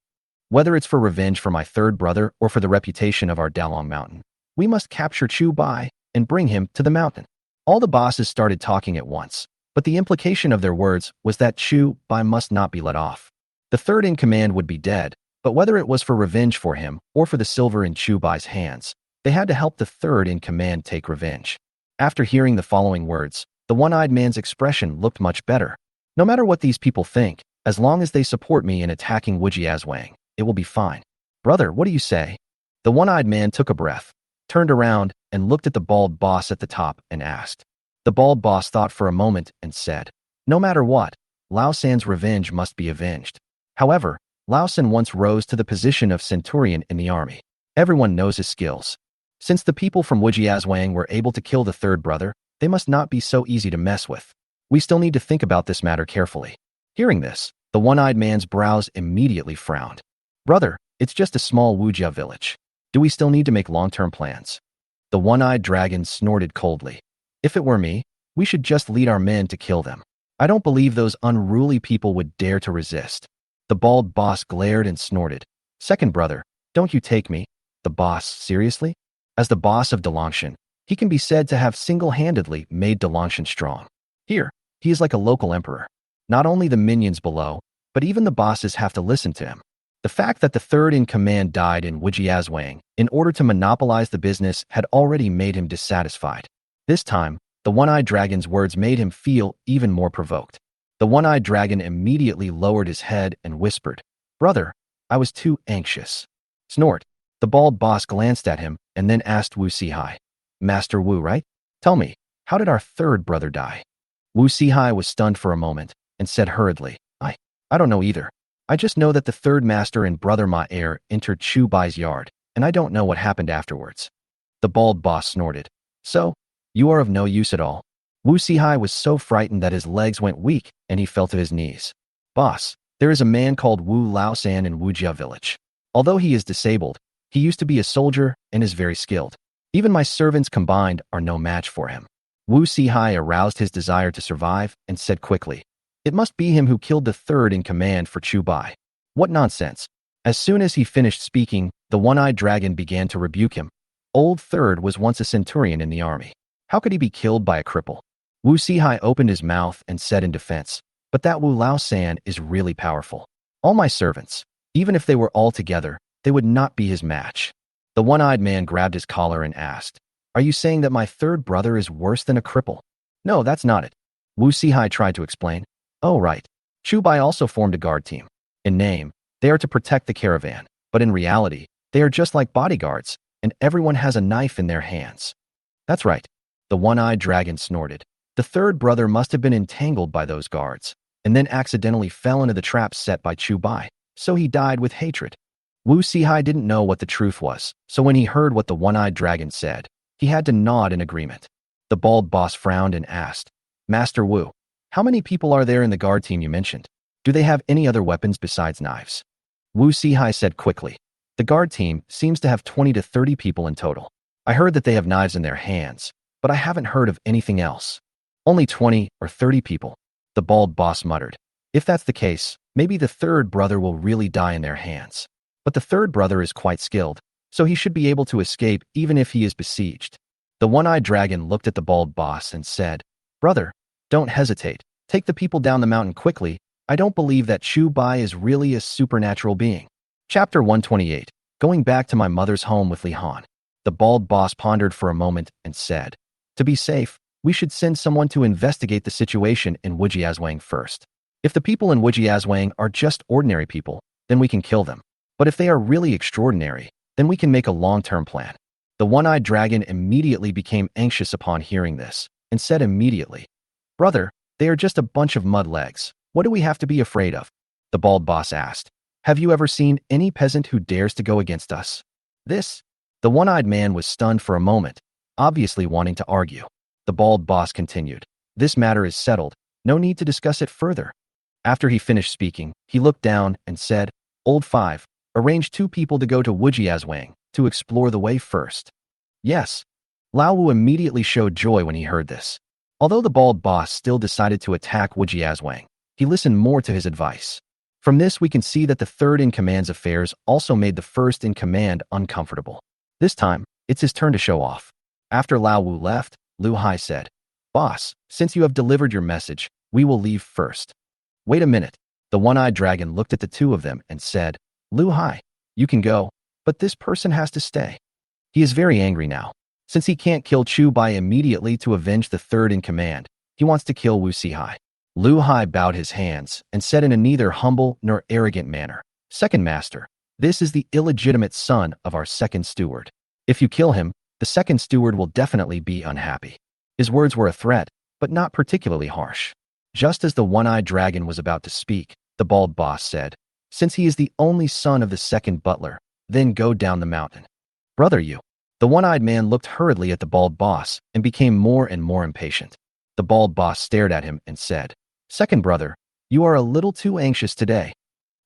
Whether it's for revenge for my third brother or for the reputation of our Dalong Mountain, we must capture Chu Bai and bring him to the mountain. All the bosses started talking at once, but the implication of their words was that Chu Bai must not be let off. The third in command would be dead, but whether it was for revenge for him or for the silver in Chu Bai's hands, they had to help the third in command take revenge. After hearing the following words, the one-eyed man's expression looked much better. No matter what these people think, as long as they support me in attacking Wujiazwang, it will be fine. Brother, what do you say? The one-eyed man took a breath, turned around, and looked at the bald boss at the top and asked. The bald boss thought for a moment and said, no matter what, Lao San's revenge must be avenged. However, Lao San once rose to the position of centurion in the army. Everyone knows his skills. Since the people from Wujiazwang were able to kill the third brother, they must not be so easy to mess with. We still need to think about this matter carefully. Hearing this, the one-eyed man's brows immediately frowned. Brother, it's just a small Wujia village. Do we still need to make long-term plans? The one-eyed dragon snorted coldly. If it were me, we should just lead our men to kill them. I don't believe those unruly people would dare to resist. The bald boss glared and snorted. Second brother, don't you take me, the boss, seriously? As the boss of Dalangshan, he can be said to have single-handedly made Dalangshan strong. Here, he is like a local emperor. Not only the minions below, but even the bosses have to listen to him. The fact that the third in command died in Wujiazwang in order to monopolize the business had already made him dissatisfied. This time, the one-eyed dragon's words made him feel even more provoked. The one-eyed dragon immediately lowered his head and whispered, Brother, I was too anxious. Snort. The bald boss glanced at him and then asked Wu Sihai, Master Wu, right? Tell me, how did our third brother die? Wu Sihai was stunned for a moment and said hurriedly, I don't know either. I just know that the third master and brother Ma heir entered Chu Bai's yard, and I don't know what happened afterwards. The bald boss snorted. So, you are of no use at all. Wu Sihai was so frightened that his legs went weak and he fell to his knees. Boss, there is a man called Wu Laosan in Wujia village. Although he is disabled, he used to be a soldier and is very skilled. Even my servants combined are no match for him. Wu Sihai aroused his desire to survive and said quickly, It must be him who killed the third in command for Chu Bai. What nonsense. As soon as he finished speaking, the one-eyed dragon began to rebuke him. Old Third was once a centurion in the army. How could he be killed by a cripple? Wu Sihai opened his mouth and said in defense, But that Wu Lao San is really powerful. All my servants, even if they were all together, they would not be his match. The one-eyed man grabbed his collar and asked, Are you saying that my third brother is worse than a cripple? No, that's not it. Wu Sihai tried to explain. Oh, right. Chu Bai also formed a guard team. In name, they are to protect the caravan, but in reality, they are just like bodyguards, and everyone has a knife in their hands. That's right. The one-eyed dragon snorted. The third brother must have been entangled by those guards, and then accidentally fell into the trap set by Chu Bai, so he died with hatred. Wu Sihai didn't know what the truth was, so when he heard what the one-eyed dragon said, he had to nod in agreement. The bald boss frowned and asked, Master Wu, how many people are there in the guard team you mentioned? Do they have any other weapons besides knives? Wu Sihai said quickly, The guard team seems to have 20 to 30 people in total. I heard that they have knives in their hands, but I haven't heard of anything else. Only 20 or 30 people, the bald boss muttered. If that's the case, maybe the third brother will really die in their hands. But the third brother is quite skilled, so he should be able to escape even if he is besieged. The one-eyed dragon looked at the bald boss and said, Brother, don't hesitate. Take the people down the mountain quickly. I don't believe that Chu Bai is really a supernatural being. Chapter 128. Going back to my mother's home with Li Han. The bald boss pondered for a moment and said, To be safe, we should send someone to investigate the situation in Wujiazwang first. If the people in Wujiazwang are just ordinary people, then we can kill them. But if they are really extraordinary, then we can make a long-term plan. The one-eyed dragon immediately became anxious upon hearing this, and said immediately, "Brother, they are just a bunch of mud legs. What do we have to be afraid of?" The bald boss asked, "Have you ever seen any peasant who dares to go against us?" This? The one-eyed man was stunned for a moment, obviously wanting to argue. The bald boss continued, "This matter is settled. No need to discuss it further." After he finished speaking, he looked down and said, "Old Five, arrange 2 people to go to Wujiazwang to explore the way first." Yes. Lao Wu immediately showed joy when he heard this. Although the bald boss still decided to attack Wujiazwang, he listened more to his advice. From this we can see that the third-in-command's affairs also made the first-in-command uncomfortable. This time, it's his turn to show off. After Lao Wu left, Lu Hai said, "Boss, since you have delivered your message, we will leave first." Wait a minute. The one-eyed dragon looked at the 2 of them and said, "Lu Hai, you can go, but this person has to stay." He is very angry now. Since he can't kill Chu Bai immediately to avenge the third-in-command, he wants to kill Wu Sihai. Lu Hai bowed his hands and said in a neither humble nor arrogant manner, "Second master, this is the illegitimate son of our second steward. If you kill him, the second steward will definitely be unhappy." His words were a threat, but not particularly harsh. Just as the one-eyed dragon was about to speak, the bald boss said, "Since he is the only son of the second butler, then go down the mountain." "Brother, you." The one-eyed man looked hurriedly at the bald boss and became more and more impatient. The bald boss stared at him and said, "Second brother, you are a little too anxious today."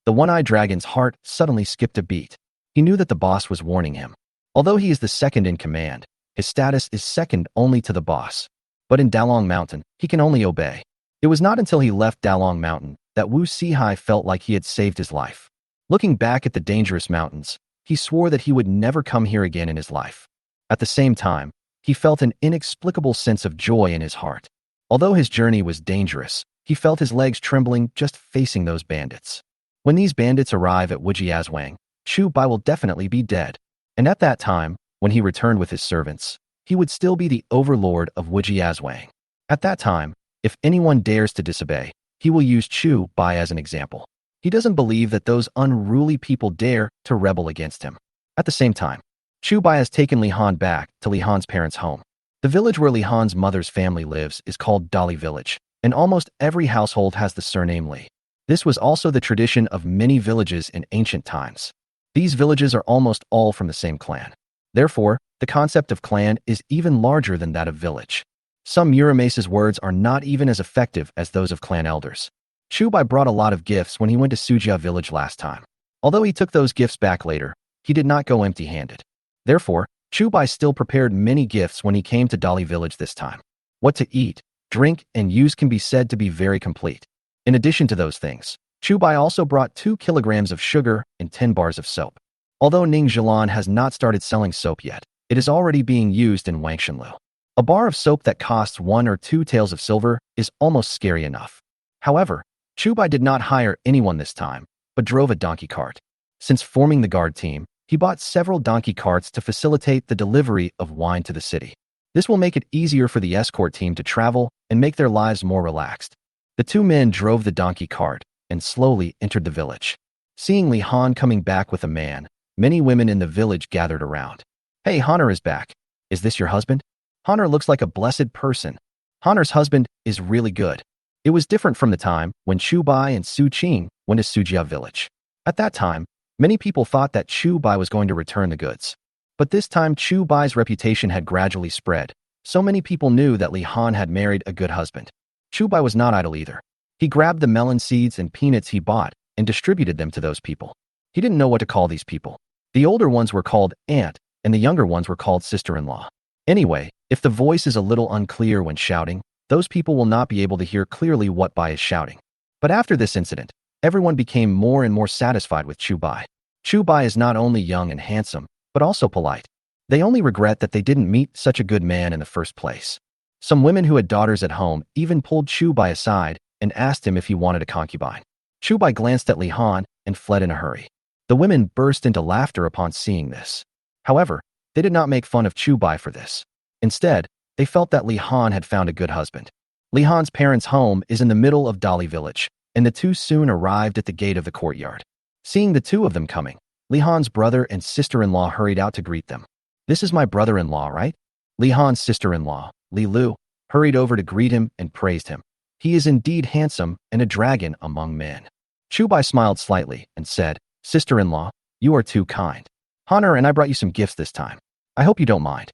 The one-eyed dragon's heart suddenly skipped a beat. He knew that the boss was warning him. Although he is the second in command, his status is second only to the boss. But in Dalong Mountain, he can only obey. It was not until he left Dalong Mountain that Wu Sihai felt like he had saved his life. Looking back at the dangerous mountains, he swore that he would never come here again in his life. At the same time, he felt an inexplicable sense of joy in his heart. Although his journey was dangerous, he felt his legs trembling just facing those bandits. When these bandits arrive at Wujiazwang, Chu Bai will definitely be dead. And at that time, when he returned with his servants, he would still be the overlord of Wujiazwang. At that time, if anyone dares to disobey, he will use Chu Bai as an example. He doesn't believe that those unruly people dare to rebel against him. At the same time, Chu Bai has taken Li Han back to Li Han's parents' home. The village where Li Han's mother's family lives is called Dali Village, and almost every household has the surname Li. This was also the tradition of many villages in ancient times. These villages are almost all from the same clan. Therefore, the concept of clan is even larger than that of village. Some Uramace's words are not even as effective as those of clan elders. Chu Bai brought a lot of gifts when he went to Sujia village last time. Although he took those gifts back later, he did not go empty-handed. Therefore, Chu Bai still prepared many gifts when he came to Dali village this time. What to eat, drink, and use can be said to be very complete. In addition to those things, Chu Bai also brought 2 kilograms of sugar and 10 bars of soap. Although Ning Zhilan has not started selling soap yet, it is already being used in Wangshanlu. A bar of soap that costs 1 or 2 taels of silver is almost scary enough. However, Chu Bai did not hire anyone this time, but drove a donkey cart. Since forming the guard team, he bought several donkey carts to facilitate the delivery of wine to the city. This will make it easier for the escort team to travel and make their lives more relaxed. The 2 men drove the donkey cart and slowly entered the village. Seeing Li Han coming back with a man, many women in the village gathered around. "Hey, Honor is back. Is this your husband? Honor looks like a blessed person. Honor's husband is really good." It was different from the time when Chu Bai and Su Qing went to Sujia village. At that time, many people thought that Chu Bai was going to return the goods. But this time Chu Bai's reputation had gradually spread. So many people knew that Li Han had married a good husband. Chu Bai was not idle either. He grabbed the melon seeds and peanuts he bought and distributed them to those people. He didn't know what to call these people. The older ones were called aunt, and the younger ones were called sister-in-law. Anyway, if the voice is a little unclear when shouting, those people will not be able to hear clearly what Bai is shouting. But after this incident, everyone became more and more satisfied with Chu Bai. Chu Bai is not only young and handsome, but also polite. They only regret that they didn't meet such a good man in the first place. Some women who had daughters at home even pulled Chu Bai aside and asked him if he wanted a concubine. Chu Bai glanced at Li Han and fled in a hurry. The women burst into laughter upon seeing this. However, they did not make fun of Chu Bai for this. Instead, they felt that Li Han had found a good husband. Li Han's parents' home is in the middle of Dali village, and the two soon arrived at the gate of the courtyard. Seeing the two of them coming, Li Han's brother and sister-in-law hurried out to greet them. "This is my brother-in-law, right?" Li Han's sister-in-law, Li Lu, hurried over to greet him and praised him. "He is indeed handsome and a dragon among men." Chu Bai smiled slightly and said, "Sister-in-law, you are too kind. Honor, and I brought you some gifts this time. I hope you don't mind."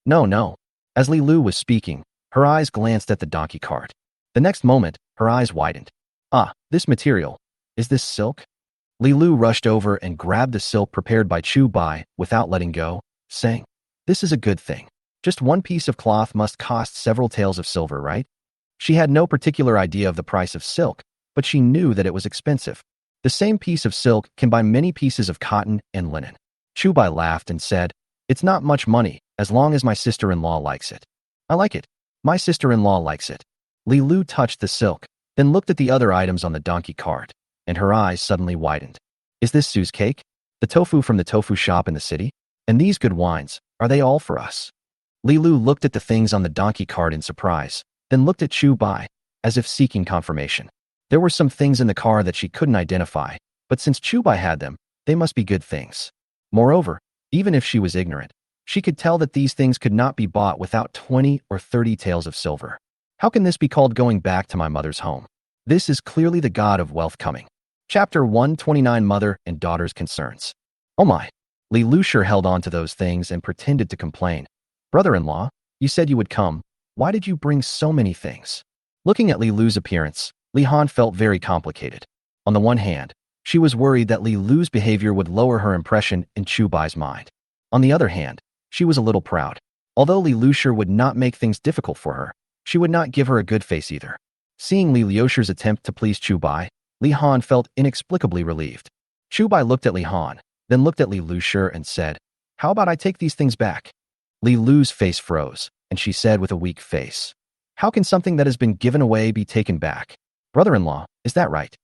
"No, no." As Li Lu was speaking, her eyes glanced at the donkey cart. The next moment, her eyes widened. "Ah, this material. Is this silk?" Li Lu rushed over and grabbed the silk prepared by Chu Bai without letting go, saying, "This is a good thing. Just one piece of cloth must cost several taels of silver, right?" She had no particular idea of the price of silk, but she knew that it was expensive. The same piece of silk can buy many pieces of cotton and linen. Chu Bai laughed and said, "It's not much money, as long as my sister-in-law likes it." "I like it. My sister-in-law likes it." Li Lu touched the silk, then looked at the other items on the donkey cart, and her eyes suddenly widened. "Is this Sue's cake? The tofu from the tofu shop in the city? And these good wines, are they all for us?" Li Lu looked at the things on the donkey cart in surprise, then looked at Chu Bai, as if seeking confirmation. There were some things in the car that she couldn't identify, but since Chu Bai had them, they must be good things. Moreover, even if she was ignorant, she could tell that these things could not be bought without 20 or 30 taels of silver. How can this be called going back to my mother's home? This is clearly the god of wealth coming. Chapter 129, Mother and Daughter's Concerns. "Oh my." Li Lu sure held on to those things and pretended to complain. "Brother-in-law, you said you would come. Why did you bring so many things?" Looking at Li Lu's appearance, Li Han felt very complicated. On the one hand, she was worried that Li Lu's behavior would lower her impression in Chu Bai's mind. On the other hand, she was a little proud. Although Li Luosher would not make things difficult for her, she would not give her a good face either. Seeing Li Luosher's attempt to please Chu Bai, Li Han felt inexplicably relieved. Chu Bai looked at Li Han, then looked at Li Luosher and said, "How about I take these things back?" Li Lu's face froze, and she said with a weak face, "How can something that has been given away be taken back? Brother-in-law, is that right?"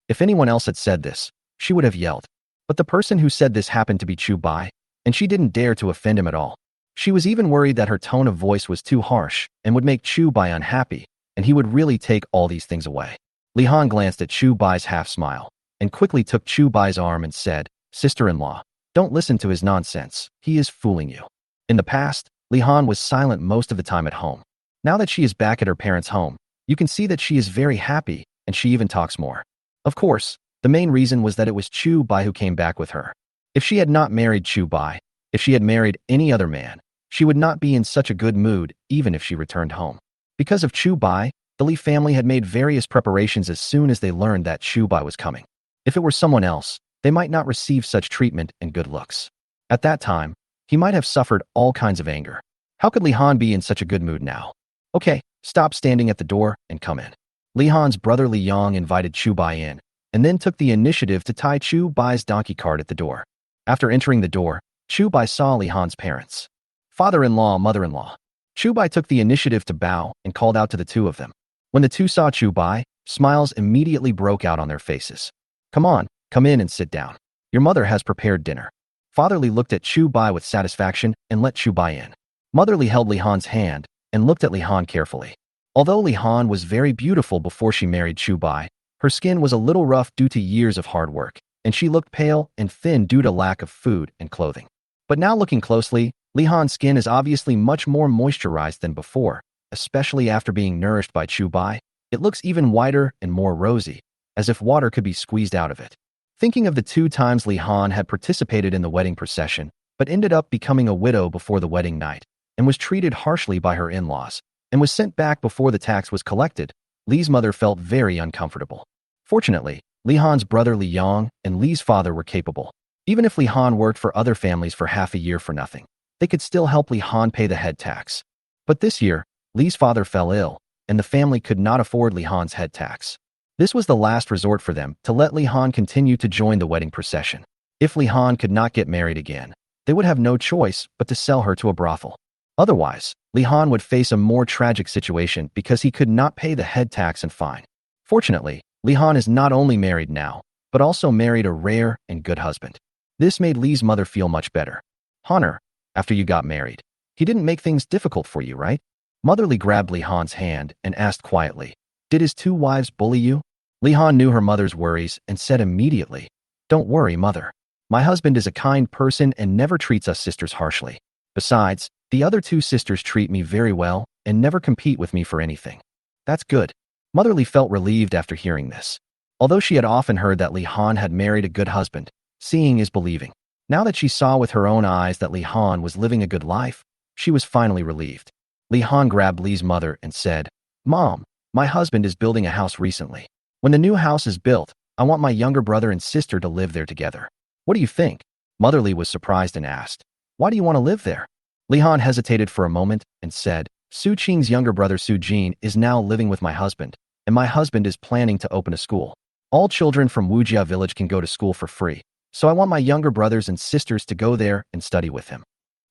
If anyone else had said this, she would have yelled. But the person who said this happened to be Chu Bai, and she didn't dare to offend him at all. She was even worried that her tone of voice was too harsh and would make Chu Bai unhappy, and he would really take all these things away. Li Han glanced at Chu Bai's half-smile, and quickly took Chu Bai's arm and said, "Sister-in-law, don't listen to his nonsense. He is fooling you." In the past, Li Han was silent most of the time at home. Now that she is back at her parents' home, you can see that she is very happy, and she even talks more. Of course, the main reason was that it was Chu Bai who came back with her. If she had not married Chu Bai, if she had married any other man, she would not be in such a good mood even if she returned home. Because of Chu Bai, the Li family had made various preparations as soon as they learned that Chu Bai was coming. If it were someone else, they might not receive such treatment and good looks. At that time, he might have suffered all kinds of anger. How could Li Han be in such a good mood now? "Okay, stop standing at the door and come in." Li Han's brother Li Yang invited Chu Bai in, and then took the initiative to tie Chu Bai's donkey cart at the door. After entering the door, Chu Bai saw Li Han's parents. "Father-in-law, mother-in-law." Chu Bai took the initiative to bow and called out to the two of them. When the two saw Chu Bai, smiles immediately broke out on their faces. "Come on, come in and sit down. Your mother has prepared dinner." Father Li looked at Chu Bai with satisfaction and let Chu Bai in. Mother Li held Li Han's hand and looked at Li Han carefully. Although Li Han was very beautiful before she married Chu Bai, her skin was a little rough due to years of hard work, and she looked pale and thin due to lack of food and clothing. But now looking closely, Li Han's skin is obviously much more moisturized than before, especially after being nourished by Chu Bai. It looks even whiter and more rosy, as if water could be squeezed out of it. Thinking of the 2 times Li Han had participated in the wedding procession, but ended up becoming a widow before the wedding night, and was treated harshly by her in-laws, and was sent back before the tax was collected, Li's mother felt very uncomfortable. Fortunately, Li Han's brother Li Yang and Li's father were capable. Even if Li Han worked for other families for half a year for nothing, they could still help Li Han pay the head tax. But this year, Li's father fell ill, and the family could not afford Li Han's head tax. This was the last resort for them to let Li Han continue to join the wedding procession. If Li Han could not get married again, they would have no choice but to sell her to a brothel. Otherwise, Li Han would face a more tragic situation because he could not pay the head tax and fine. Fortunately, Li Han is not only married now, but also married a rare and good husband. This made Li's mother feel much better. "Honor, after you got married, he didn't make things difficult for you, right?" Mother Li grabbed Li Han's hand and asked quietly, "Did his 2 wives bully you?" Li Han knew her mother's worries and said immediately, "Don't worry, mother. My husband is a kind person and never treats us sisters harshly. Besides, the other two sisters treat me very well and never compete with me for anything." That's good. Mother Li felt relieved after hearing this. Although she had often heard that Li Han had married a good husband, seeing is believing. Now that she saw with her own eyes that Li Han was living a good life, she was finally relieved. Li Han grabbed Li's mother and said, "Mom, my husband is building a house recently. When the new house is built, I want my younger brother and sister to live there together. What do you think?" Mother Li was surprised and asked, "Why do you want to live there?" Li Han hesitated for a moment and said, "Su Qing's younger brother Su Jin is now living with my husband, and my husband is planning to open a school. All children from Wujia village can go to school for free, so I want my younger brothers and sisters to go there and study with him."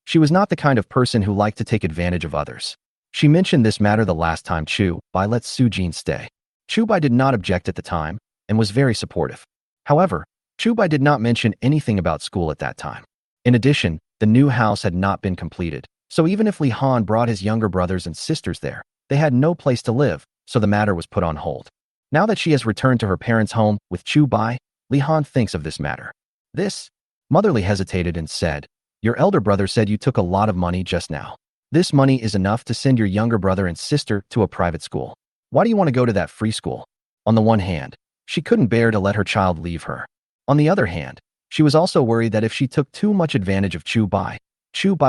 She was not the kind of person who liked to take advantage of others. She mentioned this matter the last time Chu Bai let Su Jin stay. Chu Bai did not object at the time and was very supportive. However, Chu Bai did not mention anything about school at that time. In addition, the new house had not been completed, so even if Li Han brought his younger brothers and sisters there, they had no place to live, so the matter was put on hold. Now that she has returned to her parents' home with Chu Bai, Li Han thinks of this matter. Mother Li hesitated and said, "Your elder brother said you took a lot of money just now. This money is enough to send your younger brother and sister to a private school. Why do you want to go to that free school?" On the one hand, she couldn't bear to let her child leave her. On the other hand, she was also worried that if she took too much advantage of Chu Bai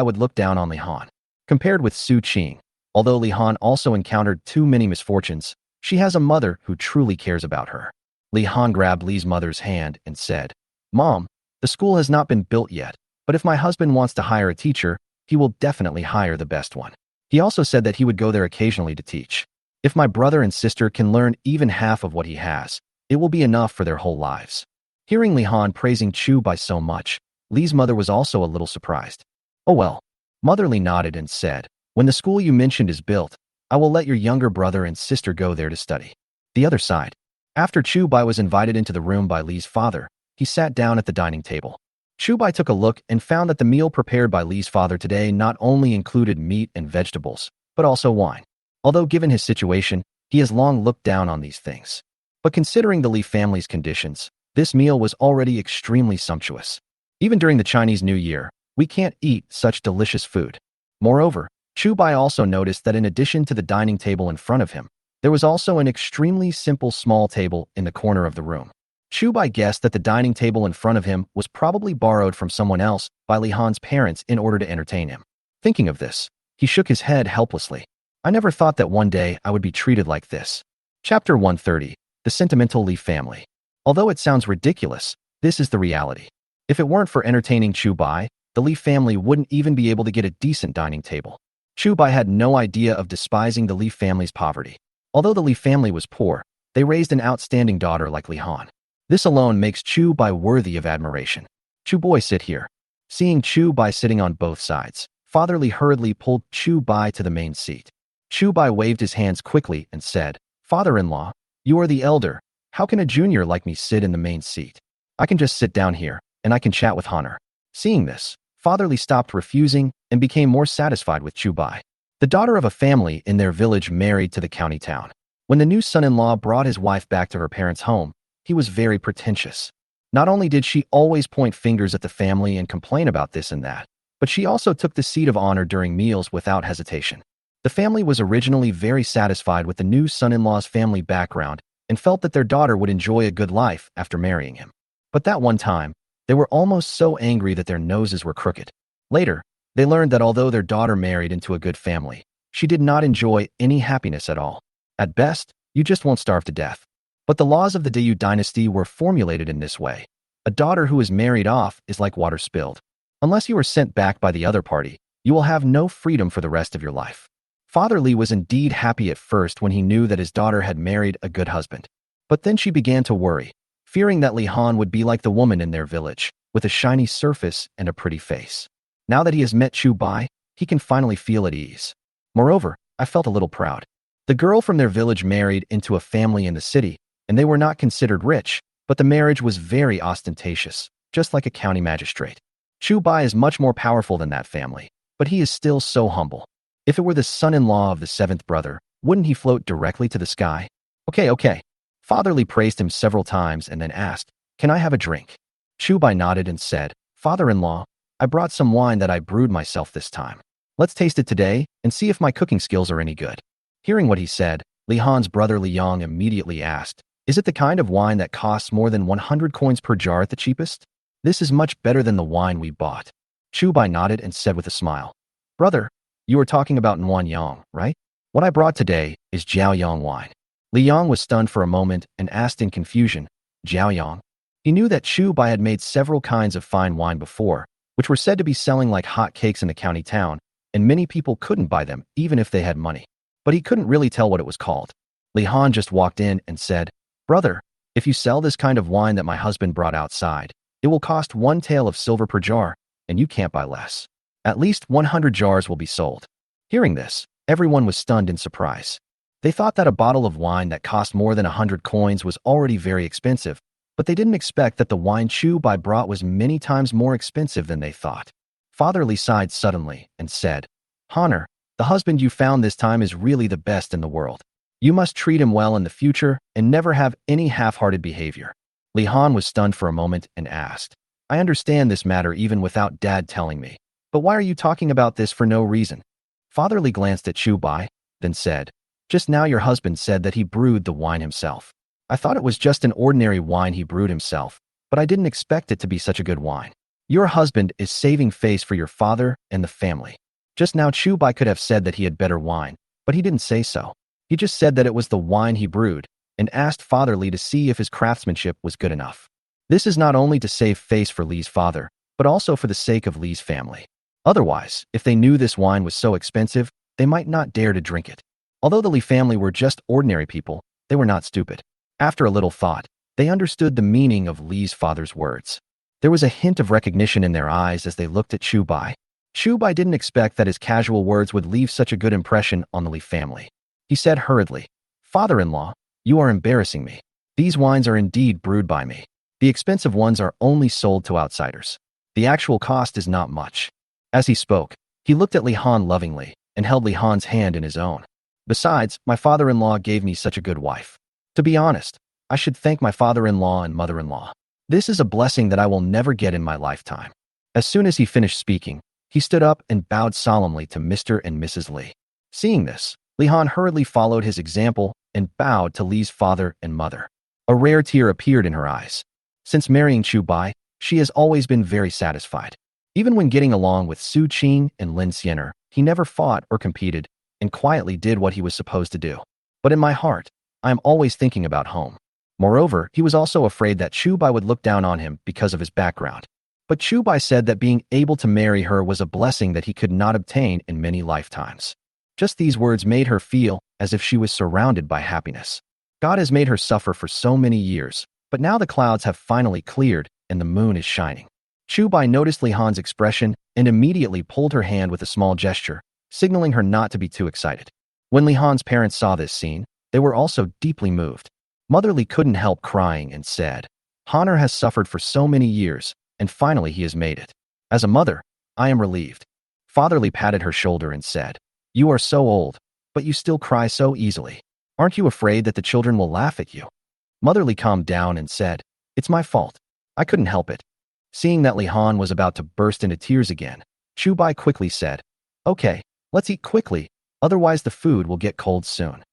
would look down on Li Han. Compared with Su Qing, although Li Han also encountered too many misfortunes, she has a mother who truly cares about her. Li Han grabbed Li's mother's hand and said, "Mom, the school has not been built yet, but if my husband wants to hire a teacher, he will definitely hire the best one. He also said that he would go there occasionally to teach. If my brother and sister can learn even half of what he has, it will be enough for their whole lives." Hearing Li Han praising Chu Bai so much, Li's mother was also a little surprised. "Oh well." Mother Li nodded and said, "When the school you mentioned is built, I will let your younger brother and sister go there to study." The other side. After Chu Bai was invited into the room by Li's father, he sat down at the dining table. Chu Bai took a look and found that the meal prepared by Li's father today not only included meat and vegetables, but also wine. Although given his situation, he has long looked down on these things. But considering the Li family's conditions, this meal was already extremely sumptuous. Even during the Chinese New Year, we can't eat such delicious food. Moreover, Chu Bai also noticed that in addition to the dining table in front of him, there was also an extremely simple small table in the corner of the room. Chu Bai guessed that the dining table in front of him was probably borrowed from someone else by Li Han's parents in order to entertain him. Thinking of this, he shook his head helplessly. "I never thought that one day I would be treated like this." Chapter 130, The Sentimental Li Family. Although it sounds ridiculous, this is the reality. If it weren't for entertaining Chu Bai, the Li family wouldn't even be able to get a decent dining table. Chu Bai had no idea of despising the Li family's poverty. Although the Li family was poor, they raised an outstanding daughter like Li Han. This alone makes Chu Bai worthy of admiration. "Chu Boy, sit here." Seeing Chu Bai sitting on both sides, Father Li hurriedly pulled Chu Bai to the main seat. Chu Bai waved his hands quickly and said, "Father-in-law, you are the elder. How can a junior like me sit in the main seat? I can just sit down here, and I can chat with honor." Seeing this, Father Li stopped refusing and became more satisfied with Chu Bai. The daughter of a family in their village married to the county town. When the new son-in-law brought his wife back to her parents' home, he was very pretentious. Not only did she always point fingers at the family and complain about this and that, but she also took the seat of honor during meals without hesitation. The family was originally very satisfied with the new son-in-law's family background and felt that their daughter would enjoy a good life after marrying him. But that one time, they were almost so angry that their noses were crooked. Later, they learned that although their daughter married into a good family, she did not enjoy any happiness at all. At best, you just won't starve to death. But the laws of the Dayu dynasty were formulated in this way. A daughter who is married off is like water spilled. Unless you are sent back by the other party, you will have no freedom for the rest of your life. Father Li was indeed happy at first when he knew that his daughter had married a good husband. But then she began to worry, fearing that Li Han would be like the woman in their village, with a shiny surface and a pretty face. Now that he has met Chu Bai, he can finally feel at ease. Moreover, I felt a little proud. The girl from their village married into a family in the city, and they were not considered rich, but the marriage was very ostentatious, just like a county magistrate. Chu Bai is much more powerful than that family, but he is still so humble. If it were the son-in-law of the seventh brother, wouldn't he float directly to the sky? Okay. Father Li praised him several times and then asked, "Can I have a drink?" Chu Bai nodded and said, "Father-in-law, I brought some wine that I brewed myself this time. Let's taste it today and see if my cooking skills are any good." Hearing what he said, Li Han's brother Li Yang immediately asked, "Is it the kind of wine that costs more than 100 coins per jar at the cheapest? This is much better than the wine we bought." Chu Bai nodded and said with a smile, "Brother, you are talking about Nguyen Yang, right? What I brought today is Jiao Yang wine." Li Yang was stunned for a moment and asked in confusion, "Jiao Yang?" He knew that Chu Bai had made several kinds of fine wine before, which were said to be selling like hot cakes in the county town, and many people couldn't buy them even if they had money. But he couldn't really tell what it was called. Li Han just walked in and said, "Brother, if you sell this kind of wine that my husband brought outside, it will cost 1 tael of silver per jar, and you can't buy less. At least 100 jars will be sold." Hearing this, everyone was stunned in surprise. They thought that a bottle of wine that cost more than 100 coins was already very expensive, but they didn't expect that the wine Chu Bai brought was many times more expensive than they thought. Father Li sighed suddenly and said, "Honor, the husband you found this time is really the best in the world. You must treat him well in the future and never have any half-hearted behavior." Li Han was stunned for a moment and asked, "I understand this matter even without Dad telling me, but why are you talking about this for no reason?" Father Li glanced at Chu Bai, then said, "Just now your husband said that he brewed the wine himself. I thought it was just an ordinary wine he brewed himself, but I didn't expect it to be such a good wine. Your husband is saving face for your father and the family." Just now Chu Bai could have said that he had better wine, but he didn't say so. He just said that it was the wine he brewed and asked Father Li to see if his craftsmanship was good enough. This is not only to save face for Li's father, but also for the sake of Li's family. Otherwise, if they knew this wine was so expensive, they might not dare to drink it. Although the Li family were just ordinary people, they were not stupid. After a little thought, they understood the meaning of Li's father's words. There was a hint of recognition in their eyes as they looked at Chu Bai. Chu Bai didn't expect that his casual words would leave such a good impression on the Li family. He said hurriedly, "Father-in-law, you are embarrassing me. These wines are indeed brewed by me. The expensive ones are only sold to outsiders. The actual cost is not much." As he spoke, he looked at Li Han lovingly and held Li Han's hand in his own. "Besides, my father-in-law gave me such a good wife. To be honest, I should thank my father-in-law and mother-in-law. This is a blessing that I will never get in my lifetime." As soon as he finished speaking, he stood up and bowed solemnly to Mr. and Mrs. Li. Seeing this, Li Han hurriedly followed his example and bowed to Li's father and mother. A rare tear appeared in her eyes. Since marrying Chu Bai, she has always been very satisfied. Even when getting along with Su Qing and Lin Xiener, he never fought or competed and quietly did what he was supposed to do. But in my heart, I am always thinking about home. Moreover, he was also afraid that Chu Bai would look down on him because of his background. But Chu Bai said that being able to marry her was a blessing that he could not obtain in many lifetimes. Just these words made her feel as if she was surrounded by happiness. God has made her suffer for so many years, but now the clouds have finally cleared and the moon is shining. Chu Bai noticed Li Han's expression and immediately pulled her hand with a small gesture, signaling her not to be too excited. When Li Han's parents saw this scene, they were also deeply moved. Mother Li couldn't help crying and said, "Honor has suffered for so many years, and finally he has made it. As a mother, I am relieved." Father Li patted her shoulder and said, "You are so old, but you still cry so easily. Aren't you afraid that the children will laugh at you?" Mother Li calmed down and said, "It's my fault. I couldn't help it." Seeing that Li Han was about to burst into tears again, Chu Bai quickly said, "Okay, let's eat quickly, otherwise the food will get cold soon."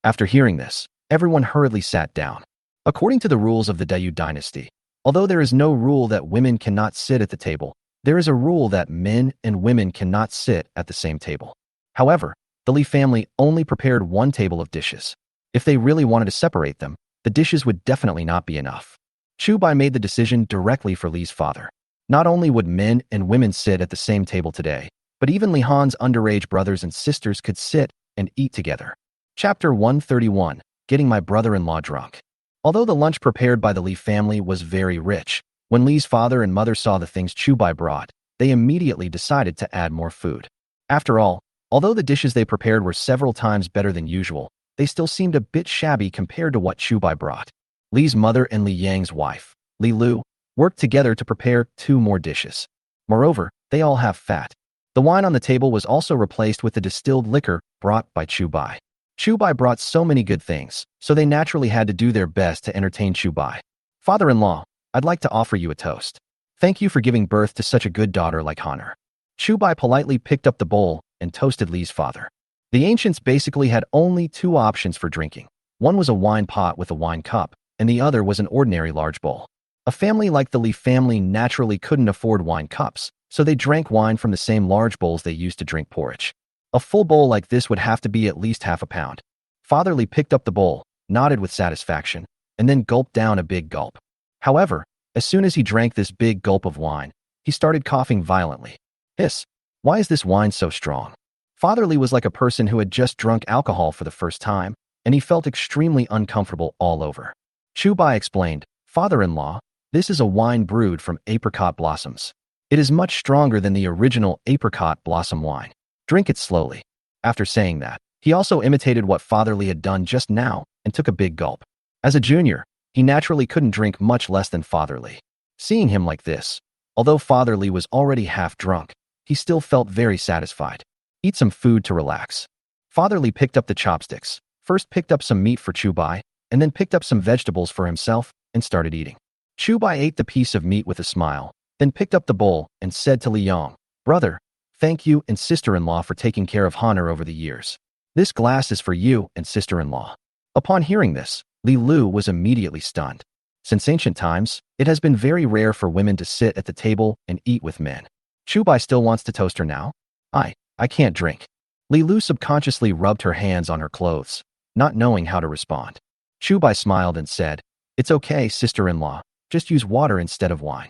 After hearing this, everyone hurriedly sat down. According to the rules of the Dayu dynasty, although there is no rule that women cannot sit at the table, there is a rule that men and women cannot sit at the same table. However, the Li family only prepared one table of dishes. If they really wanted to separate them, the dishes would definitely not be enough. Chu Bai made the decision directly for Li's father. Not only would men and women sit at the same table today, but even Li Han's underage brothers and sisters could sit and eat together. Chapter 131, Getting My Brother-in-Law Drunk. Although the lunch prepared by the Li family was very rich, when Li's father and mother saw the things Chu Bai brought, they immediately decided to add more food. After all, although the dishes they prepared were several times better than usual, they still seemed a bit shabby compared to what Chu Bai brought. Li's mother and Li Yang's wife, Li Lu, worked together to prepare 2 more dishes. Moreover, they all have fat. The wine on the table was also replaced with the distilled liquor brought by Chu Bai. Chu Bai brought so many good things, so they naturally had to do their best to entertain Chu Bai. Father-in-law, I'd like to offer you a toast. Thank you for giving birth to such a good daughter like Honor. Chu Bai politely picked up the bowl and toasted Li's father. The ancients basically had only two options for drinking. One was a wine pot with a wine cup, and the other was an ordinary large bowl. A family like the Li family naturally couldn't afford wine cups, so they drank wine from the same large bowls they used to drink porridge. A full bowl like this would have to be at least half a pound. Father Li picked up the bowl, nodded with satisfaction, and then gulped down a big gulp. However, as soon as he drank this big gulp of wine, he started coughing violently. Hiss! Why is this wine so strong? Father Li was like a person who had just drunk alcohol for the first time, and he felt extremely uncomfortable all over. Chu Bai explained, Father-in-law, this is a wine brewed from apricot blossoms. It is much stronger than the original apricot blossom wine. Drink it slowly. After saying that, he also imitated what Father Li had done just now and took a big gulp. As a junior, he naturally couldn't drink much less than Father Li. Seeing him like this, although Father Li was already half drunk, he still felt very satisfied. Eat some food to relax. Father Li picked up the chopsticks, first picked up some meat for Chu Bai, and then picked up some vegetables for himself and started eating. Chu Bai ate the piece of meat with a smile, then picked up the bowl and said to Li Yong, Brother, thank you and sister-in-law for taking care of Honor over the years. This glass is for you and sister-in-law. Upon hearing this, Li Lu was immediately stunned. Since ancient times, it has been very rare for women to sit at the table and eat with men. Chu Bai still wants to toast her now? I can't drink. Li Lu subconsciously rubbed her hands on her clothes, not knowing how to respond. Chu Bai smiled and said, It's okay, sister-in-law. Just use water instead of wine.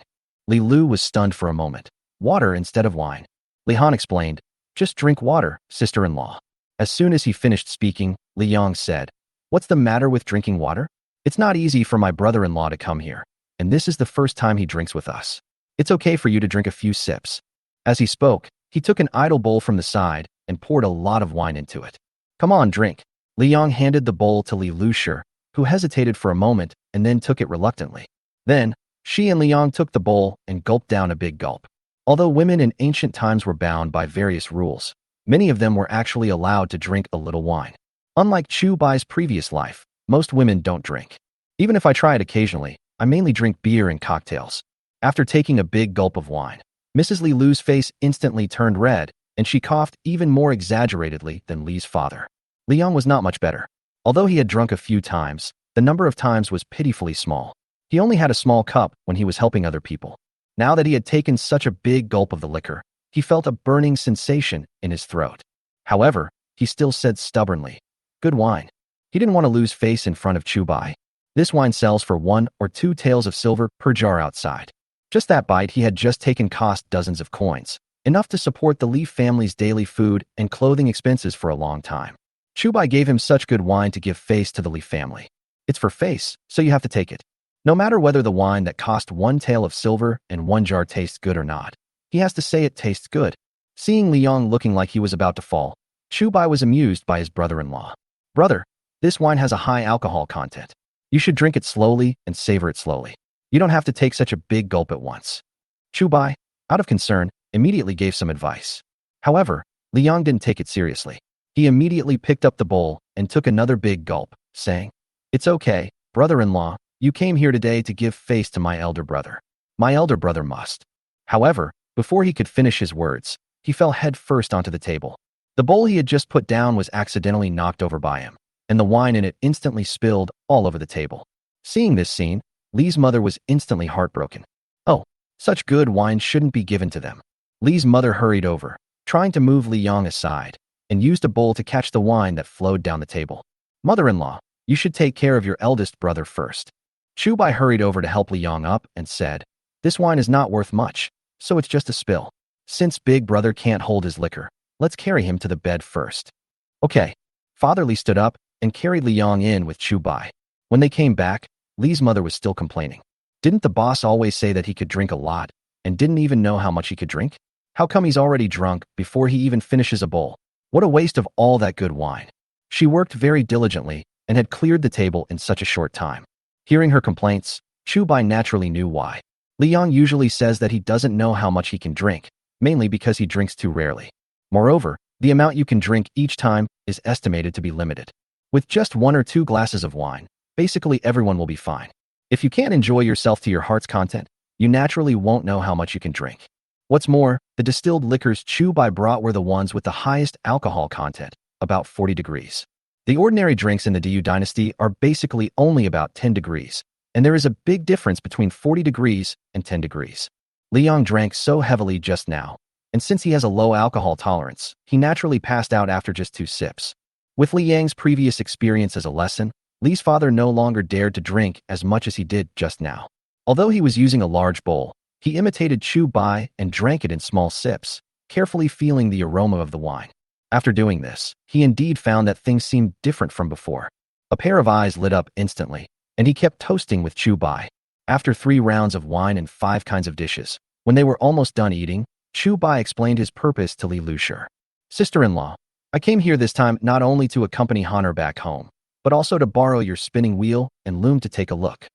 Li Lu was stunned for a moment. Water instead of wine. Li Han explained, Just drink water, sister-in-law. As soon as he finished speaking, Li Yong said, What's the matter with drinking water? It's not easy for my brother-in-law to come here, and this is the first time he drinks with us. It's okay for you to drink a few sips. As he spoke, he took an idle bowl from the side and poured a lot of wine into it. Come on, drink. Li Yong handed the bowl to Li Lushi, who hesitated for a moment and then took it reluctantly. Then, she and Li Yong took the bowl and gulped down a big gulp. Although women in ancient times were bound by various rules, many of them were actually allowed to drink a little wine. Unlike Chu Bai's previous life, most women don't drink. Even if I try it occasionally, I mainly drink beer and cocktails. After taking a big gulp of wine, Mrs. Li Lu's face instantly turned red, and she coughed even more exaggeratedly than Li's father. Li Yong was not much better. Although he had drunk a few times, the number of times was pitifully small. He only had a small cup when he was helping other people. Now that he had taken such a big gulp of the liquor, he felt a burning sensation in his throat. However, he still said stubbornly, Good wine. He didn't want to lose face in front of Chu Bai. This wine sells for 1 or 2 taels of silver per jar outside. Just that bite he had just taken cost dozens of coins, enough to support the Li family's daily food and clothing expenses for a long time. Chu Bai gave him such good wine to give face to the Li family. It's for face, so you have to take it. No matter whether the wine that cost 1 tael of silver and 1 jar tastes good or not, he has to say it tastes good. Seeing Li Yong looking like he was about to fall, Chu Bai was amused by his brother-in-law. Brother, this wine has a high alcohol content. You should drink it slowly and savor it slowly. You don't have to take such a big gulp at once. Chu Bai, out of concern, immediately gave some advice. However, Li Yong didn't take it seriously. He immediately picked up the bowl and took another big gulp, saying, It's okay, brother-in-law, you came here today to give face to my elder brother. My elder brother must. However, before he could finish his words, he fell head first onto the table. The bowl he had just put down was accidentally knocked over by him, and the wine in it instantly spilled all over the table. Seeing this scene, Li's mother was instantly heartbroken. Oh, such good wine shouldn't be given to them. Li's mother hurried over, trying to move Li Yong aside, and used a bowl to catch the wine that flowed down the table. Mother-in-law, you should take care of your eldest brother first. Chu Bai hurried over to help Li Yong up and said, This wine is not worth much, so it's just a spill. Since big brother can't hold his liquor, let's carry him to the bed first. Okay. Father Li stood up and carried Li Yong in with Chu Bai. When they came back, Li's mother was still complaining. Didn't the boss always say that he could drink a lot and didn't even know how much he could drink? How come he's already drunk before he even finishes a bowl? What a waste of all that good wine. She worked very diligently and had cleared the table in such a short time. Hearing her complaints, Chu Bai naturally knew why. Li Yong usually says that he doesn't know how much he can drink, mainly because he drinks too rarely. Moreover, The amount you can drink each time is estimated to be limited. With just 1 or 2 glasses of wine, basically everyone will be fine. If you can't enjoy yourself to your heart's content, you naturally won't know how much you can drink. What's more, the distilled liquors Chu Bai brought were the ones with the highest alcohol content, about 40 degrees. The ordinary drinks in the Dayu dynasty are basically only about 10 degrees, and there is a big difference between 40 degrees and 10 degrees. Li Yang drank so heavily just now, and since he has a low alcohol tolerance, he naturally passed out after just 2 sips. With Li Yang's previous experience as a lesson, Li's father no longer dared to drink as much as he did just now. Although he was using a large bowl, he imitated Chu Bai and drank it in small sips, carefully feeling the aroma of the wine. After doing this, he indeed found that things seemed different from before. A pair of eyes lit up instantly, and he kept toasting with Chu Bai. After 3 rounds of wine and 5 kinds of dishes, when they were almost done eating, Chu Bai explained his purpose to Li Lushi. Sister-in-law, I came here this time not only to accompany Honor back home, but also to borrow your spinning wheel and loom to take a look.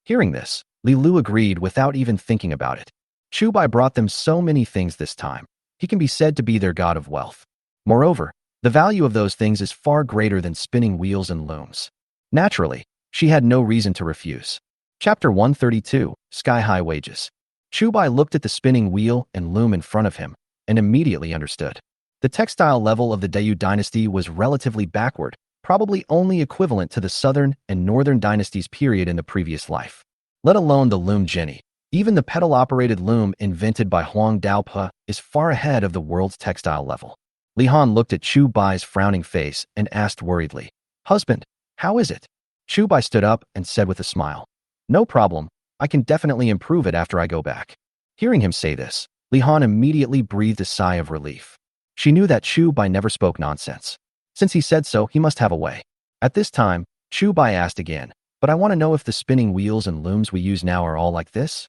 Hearing this, Li Lu agreed without even thinking about it. Chu Bai brought them so many things this time. He can be said to be their god of wealth. Moreover, the value of those things is far greater than spinning wheels and looms. Naturally, she had no reason to refuse. Chapter 132, Sky-High Wages. Chu Bai looked at the spinning wheel and loom in front of him and immediately understood. The textile level of the Dayu dynasty was relatively backward, probably only equivalent to the southern and northern dynasties period in the previous life. Let alone the loom genie. Even the pedal-operated loom invented by Huang Daope is far ahead of the world's textile level. Li Han looked at Chu Bai's frowning face and asked worriedly, "Husband, how is it?" Chu Bai stood up and said with a smile, "No problem, I can definitely improve it after I go back." Hearing him say this, Li Han immediately breathed a sigh of relief. She knew that Chu Bai never spoke nonsense. Since he said so, he must have a way. At this time, Chu Bai asked again, "But I want to know if the spinning wheels and looms we use now are all like this?"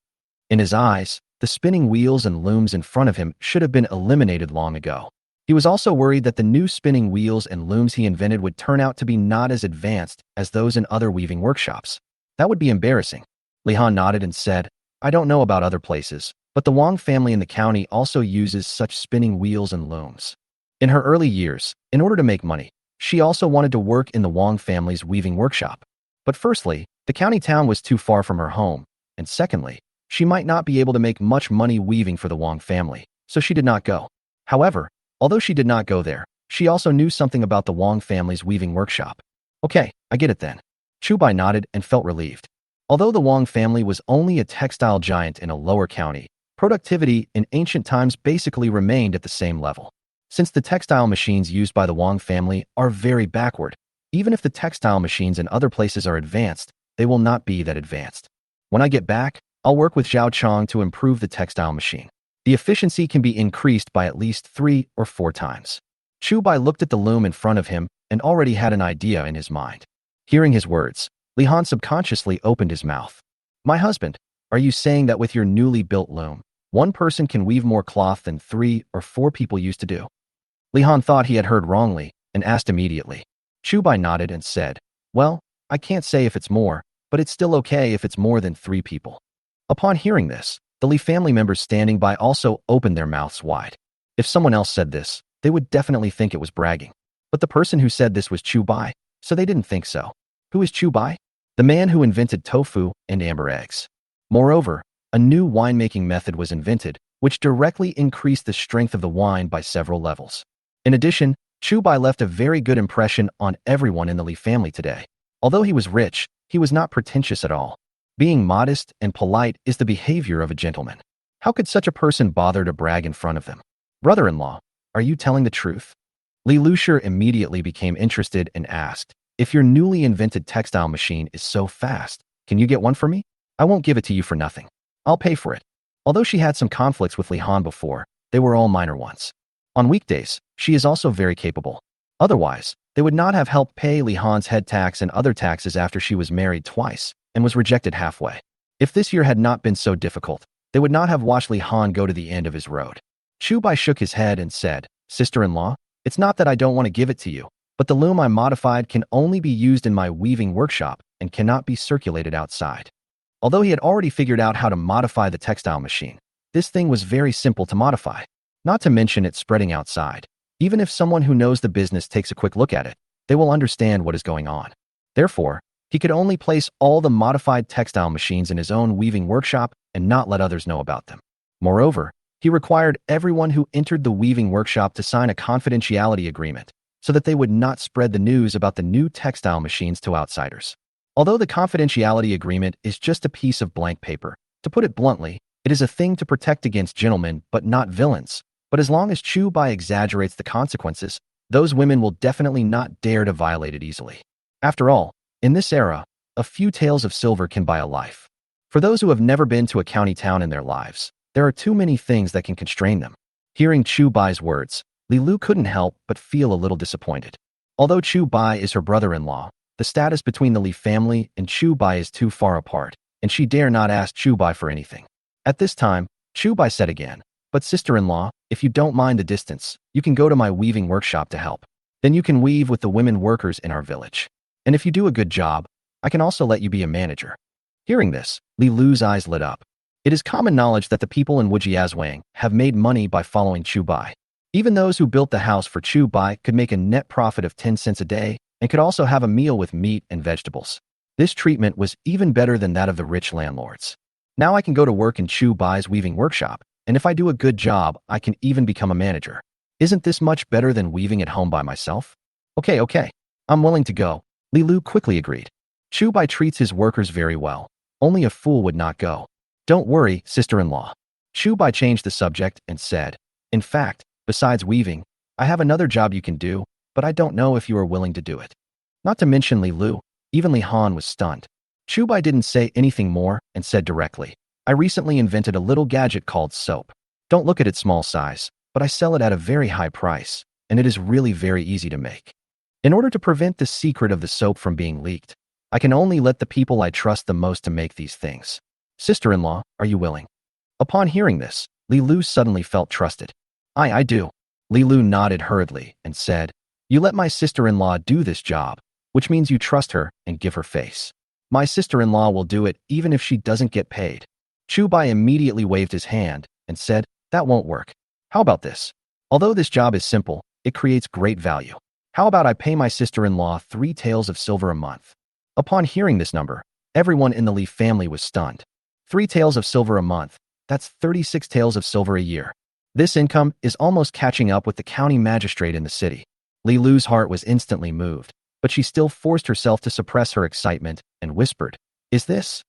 In his eyes, the spinning wheels and looms in front of him should have been eliminated long ago. He was also worried that the new spinning wheels and looms he invented would turn out to be not as advanced as those in other weaving workshops. That would be embarrassing. Li Han nodded and said, "I don't know about other places, but the Wang family in the county also uses such spinning wheels and looms." In her early years, in order to make money, she also wanted to work in the Wang family's weaving workshop. But firstly, the county town was too far from her home, and secondly, she might not be able to make much money weaving for the Wang family, so she did not go. However, although she did not go there, she also knew something about the Wang family's weaving workshop. "Okay, I get it then." Chu Bai nodded and felt relieved. Although the Wang family was only a textile giant in a lower county, productivity in ancient times basically remained at the same level. Since the textile machines used by the Wang family are very backward, even if the textile machines in other places are advanced, they will not be that advanced. When I get back, I'll work with Zhao Chong to improve the textile machine. The efficiency can be increased by at least 3 or 4 times. Chu Bai looked at the loom in front of him and already had an idea in his mind. Hearing his words, Li Han subconsciously opened his mouth. "My husband, are you saying that with your newly built loom, one person can weave more cloth than 3 or 4 people used to do?" Li Han thought he had heard wrongly and asked immediately. Chu Bai nodded and said, "Well, I can't say if it's more, but it's still okay if it's more than 3 people." Upon hearing this, the Li family members standing by also opened their mouths wide. If someone else said this, they would definitely think it was bragging. But the person who said this was Chu Bai, so they didn't think so. Who is Chu Bai? The man who invented tofu and amber eggs. Moreover, a new winemaking method was invented, which directly increased the strength of the wine by several levels. In addition, Chu Bai left a very good impression on everyone in the Li family today. Although he was rich, he was not pretentious at all. Being modest and polite is the behavior of a gentleman. How could such a person bother to brag in front of them? "Brother-in-law, are you telling the truth?" Li Lushi immediately became interested and asked, "If your newly invented textile machine is so fast, can you get one for me? I won't give it to you for nothing. I'll pay for it." Although she had some conflicts with Li Han before, they were all minor ones. On weekdays, she is also very capable. Otherwise, they would not have helped pay Li Han's head tax and other taxes after she was married twice and was rejected halfway. If this year had not been so difficult, they would not have watched Li Han go to the end of his road. Chu Bai shook his head and said, "Sister-in-law, it's not that I don't want to give it to you, but the loom I modified can only be used in my weaving workshop and cannot be circulated outside." Although he had already figured out how to modify the textile machine, this thing was very simple to modify, not to mention it spreading outside. Even if someone who knows the business takes a quick look at it, they will understand what is going on. Therefore, he could only place all the modified textile machines in his own weaving workshop and not let others know about them. Moreover, he required everyone who entered the weaving workshop to sign a confidentiality agreement so that they would not spread the news about the new textile machines to outsiders. Although the confidentiality agreement is just a piece of blank paper, to put it bluntly, it is a thing to protect against gentlemen but not villains. But as long as Chu Bai exaggerates the consequences, those women will definitely not dare to violate it easily. After all, in this era, a few taels of silver can buy a life. For those who have never been to a county town in their lives, there are too many things that can constrain them. Hearing Chu Bai's words, Li Lu couldn't help but feel a little disappointed. Although Chu Bai is her brother-in-law, the status between the Li family and Chu Bai is too far apart, and she dare not ask Chu Bai for anything. At this time, Chu Bai said again, "But sister-in-law, if you don't mind the distance, you can go to my weaving workshop to help. Then you can weave with the women workers in our village. And if you do a good job, I can also let you be a manager." Hearing this, Li Lu's eyes lit up. It is common knowledge that the people in Wujiazwang have made money by following Chu Bai. Even those who built the house for Chu Bai could make a net profit of 10 cents a day and could also have a meal with meat and vegetables. This treatment was even better than that of the rich landlords. Now I can go to work in Chu Bai's weaving workshop, and if I do a good job, I can even become a manager. Isn't this much better than weaving at home by myself? Okay, I'm willing to go, Li Lu quickly agreed. Chu Bai treats his workers very well. Only a fool would not go. Don't worry, sister-in-law. Chu Bai changed the subject and said, "In fact, besides weaving, I have another job you can do, but I don't know if you are willing to do it." Not to mention Li Lu, even Li Han was stunned. Chu Bai didn't say anything more and said directly, "I recently invented a little gadget called soap. Don't look at its small size, but I sell it at a very high price, and it is really very easy to make. In order to prevent the secret of the soap from being leaked, I can only let the people I trust the most to make these things. Sister-in-law, are you willing?" Upon hearing this, Li Lu suddenly felt trusted. I do." Li Lu nodded hurriedly and said, "You let my sister-in-law do this job, which means you trust her and give her face. My sister-in-law will do it even if she doesn't get paid." Chu Bai immediately waved his hand and said, "That won't work. How about this? Although this job is simple, it creates great value. How about I pay my sister-in-law 3 taels of silver a month?" Upon hearing this number, everyone in the Li family was stunned. 3 taels of silver a month, that's 36 taels of silver a year. This income is almost catching up with the county magistrate in the city. Li Lu's heart was instantly moved, but she still forced herself to suppress her excitement and whispered, Is this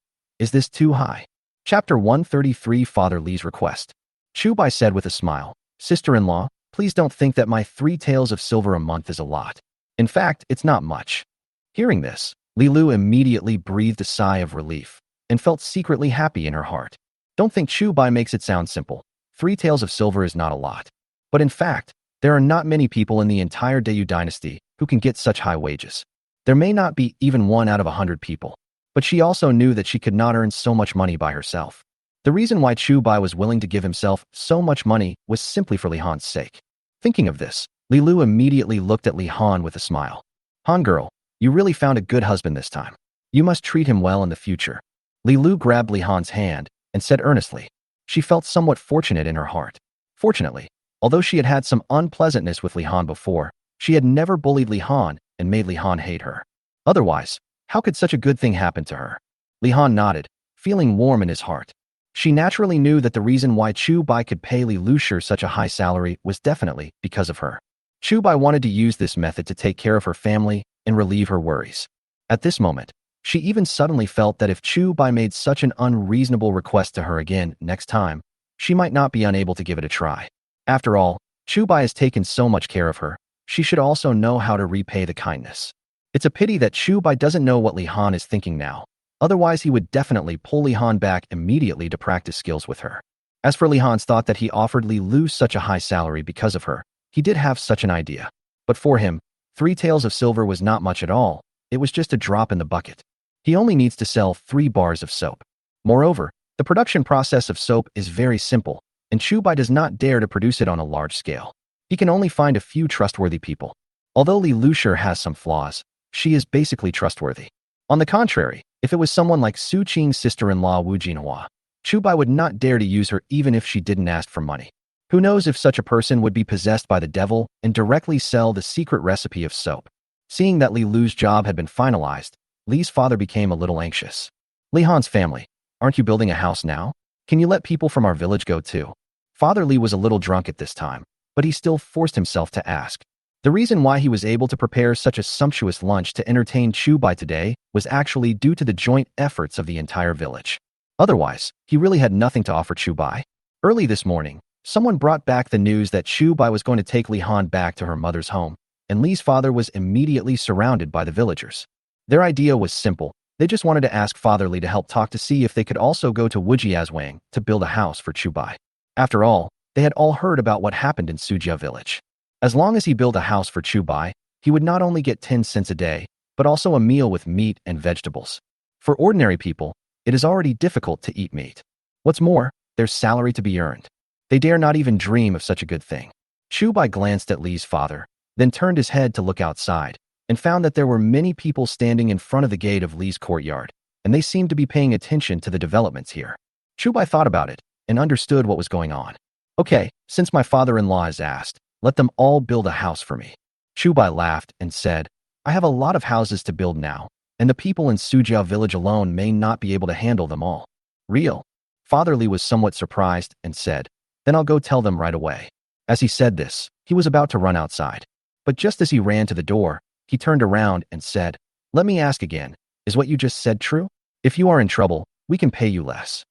too high?" Chapter 133, Father Li's Request. Chu Bai said with a smile, "Sister-in-law, please don't think that my 3 taels of silver a month is a lot. In fact, it's not much." Hearing this, Li Lu immediately breathed a sigh of relief and felt secretly happy in her heart. Don't think Chu Bai makes it sound simple. 3 taels of silver is not a lot. But in fact, there are not many people in the entire Dayu dynasty who can get such high wages. There may not be even 1 out of 100 people. But she also knew that she could not earn so much money by herself. The reason why Chu Bai was willing to give himself so much money was simply for Li Han's sake. Thinking of this, Li Lu immediately looked at Li Han with a smile. "Han girl, you really found a good husband this time. You must treat him well in the future." Li Lu grabbed Li Han's hand and said earnestly. She felt somewhat fortunate in her heart. Fortunately, although she had had some unpleasantness with Li Han before, she had never bullied Li Han and made Li Han hate her. Otherwise, how could such a good thing happen to her? Li Han nodded, feeling warm in his heart. She naturally knew that the reason why Chu Bai could pay Li Lushir such a high salary was definitely because of her. Chu Bai wanted to use this method to take care of her family and relieve her worries. At this moment, she even suddenly felt that if Chu Bai made such an unreasonable request to her again next time, she might not be unable to give it a try. After all, Chu Bai has taken so much care of her, she should also know how to repay the kindness. It's a pity that Chu Bai doesn't know what Li Han is thinking now. Otherwise, he would definitely pull Li Han back immediately to practice skills with her. As for Li Han's thought that he offered Li Lu such a high salary because of her, he did have such an idea. But for him, 3 taels of silver was not much at all. It was just a drop in the bucket. He only needs to sell 3 bars of soap. Moreover, the production process of soap is very simple, and Chu Bai does not dare to produce it on a large scale. He can only find a few trustworthy people. Although Li Lushir has some flaws, she is basically trustworthy. On the contrary, if it was someone like Su Qing's sister-in-law Wu Jinhua, Chu Bai would not dare to use her even if she didn't ask for money. Who knows if such a person would be possessed by the devil and directly sell the secret recipe of soap. Seeing that Li Lu's job had been finalized, Li's father became a little anxious. Li Han's family, aren't you building a house now? Can you let people from our village go too? Father Li was a little drunk at this time, but he still forced himself to ask. The reason why he was able to prepare such a sumptuous lunch to entertain Chu Bai today was actually due to the joint efforts of the entire village. Otherwise, he really had nothing to offer Chu Bai. Early this morning, someone brought back the news that Chu Bai was going to take Li Han back to her mother's home, and Li's father was immediately surrounded by the villagers. Their idea was simple. They just wanted to ask Father Li to help talk to see if they could also go to Wujiazwang to build a house for Chu Bai. After all, they had all heard about what happened in Sujia village. As long as he built a house for Chu Bai, he would not only get 10 cents a day, but also a meal with meat and vegetables. For ordinary people, it is already difficult to eat meat. What's more, there's salary to be earned. They dare not even dream of such a good thing. Chu Bai glanced at Li's father, then turned his head to look outside, and found that there were many people standing in front of the gate of Li's courtyard, and they seemed to be paying attention to the developments here. Chu Bai thought about it and understood what was going on. Okay, since my father-in-law has asked, let them all build a house for me. Chu Bai laughed and said, I have a lot of houses to build now, and the people in Sujia village alone may not be able to handle them all. Real? Father Li was somewhat surprised and said, then I'll go tell them right away. As he said this, he was about to run outside. But just as he ran to the door, he turned around and said, let me ask again, is what you just said true? If you are in trouble, we can pay you less.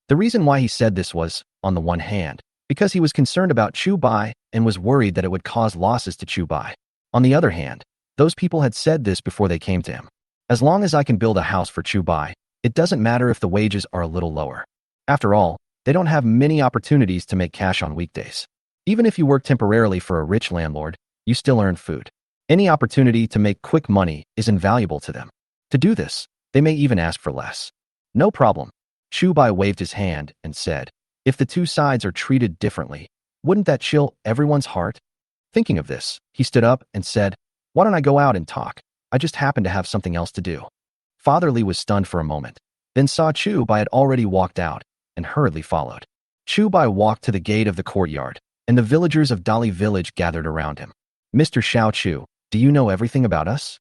The reason why he said this was, on the one hand, because he was concerned about Chu Bai and was worried that it would cause losses to Chu Bai. On the other hand, those people had said this before they came to him. As long as I can build a house for Chu Bai, it doesn't matter if the wages are a little lower. After all, they don't have many opportunities to make cash on weekdays. Even if you work temporarily for a rich landlord, you still earn food. Any opportunity to make quick money is invaluable to them. To do this, they may even ask for less. No problem. Chu Bai waved his hand and said, if the two sides are treated differently, wouldn't that chill everyone's heart? Thinking of this, he stood up and said, why don't I go out and talk? I just happen to have something else to do. Father Li was stunned for a moment, then saw Chu Bai had already walked out and hurriedly followed. Chu Bai walked to the gate of the courtyard, and the villagers of Dali village gathered around him. Mr. Xiao Chu, do you know everything about us?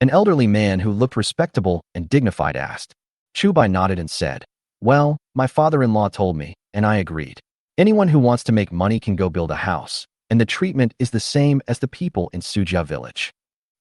An elderly man who looked respectable and dignified asked. Chu Bai nodded and said, well, my father-in-law told me, and I agreed. Anyone who wants to make money can go build a house, and the treatment is the same as the people in Sujia village.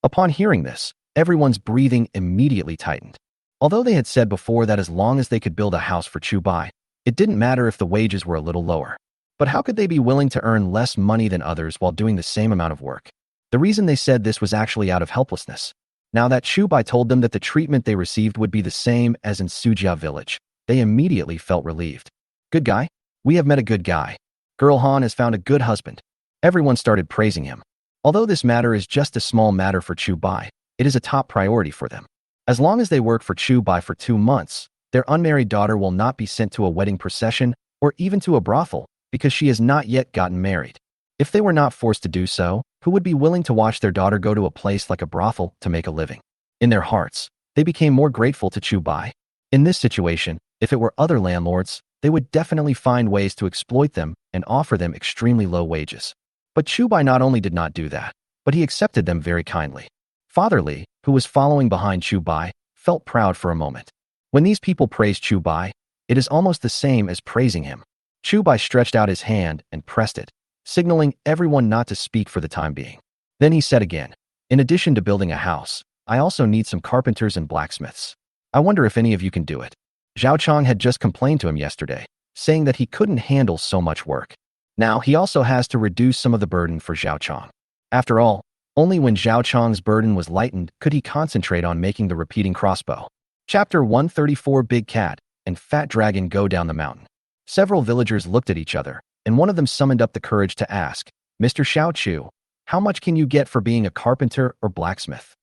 Upon hearing this, everyone's breathing immediately tightened. Although they had said before that as long as they could build a house for Chu Bai, it didn't matter if the wages were a little lower. But how could they be willing to earn less money than others while doing the same amount of work? The reason they said this was actually out of helplessness. Now that Chu Bai told them that the treatment they received would be the same as in Sujia village, they immediately felt relieved. Good guy? We have met a good guy. Girl Han has found a good husband. Everyone started praising him. Although this matter is just a small matter for Chu Bai, it is a top priority for them. As long as they work for Chu Bai for 2 months, their unmarried daughter will not be sent to a wedding procession or even to a brothel because she has not yet gotten married. If they were not forced to do so, who would be willing to watch their daughter go to a place like a brothel to make a living? In their hearts, they became more grateful to Chu Bai. In this situation, if it were other landlords, they would definitely find ways to exploit them and offer them extremely low wages. But Chu Bai not only did not do that, but he accepted them very kindly. Father Li, who was following behind Chu Bai, felt proud for a moment. When these people praised Chu Bai, it is almost the same as praising him. Chu Bai stretched out his hand and pressed it, signaling everyone not to speak for the time being. Then he said again, in addition to building a house, I also need some carpenters and blacksmiths. I wonder if any of you can do it. Zhao Chong had just complained to him yesterday, saying that he couldn't handle so much work. Now he also has to reduce some of the burden for Zhao Chong. After all, only when Zhao Chong's burden was lightened could he concentrate on making the repeating crossbow. Chapter 134 Big Cat and Fat Dragon Go Down the Mountain. Several villagers looked at each other, and one of them summoned up the courage to ask, Mr. Xiao Chu, how much can you get for being a carpenter or blacksmith?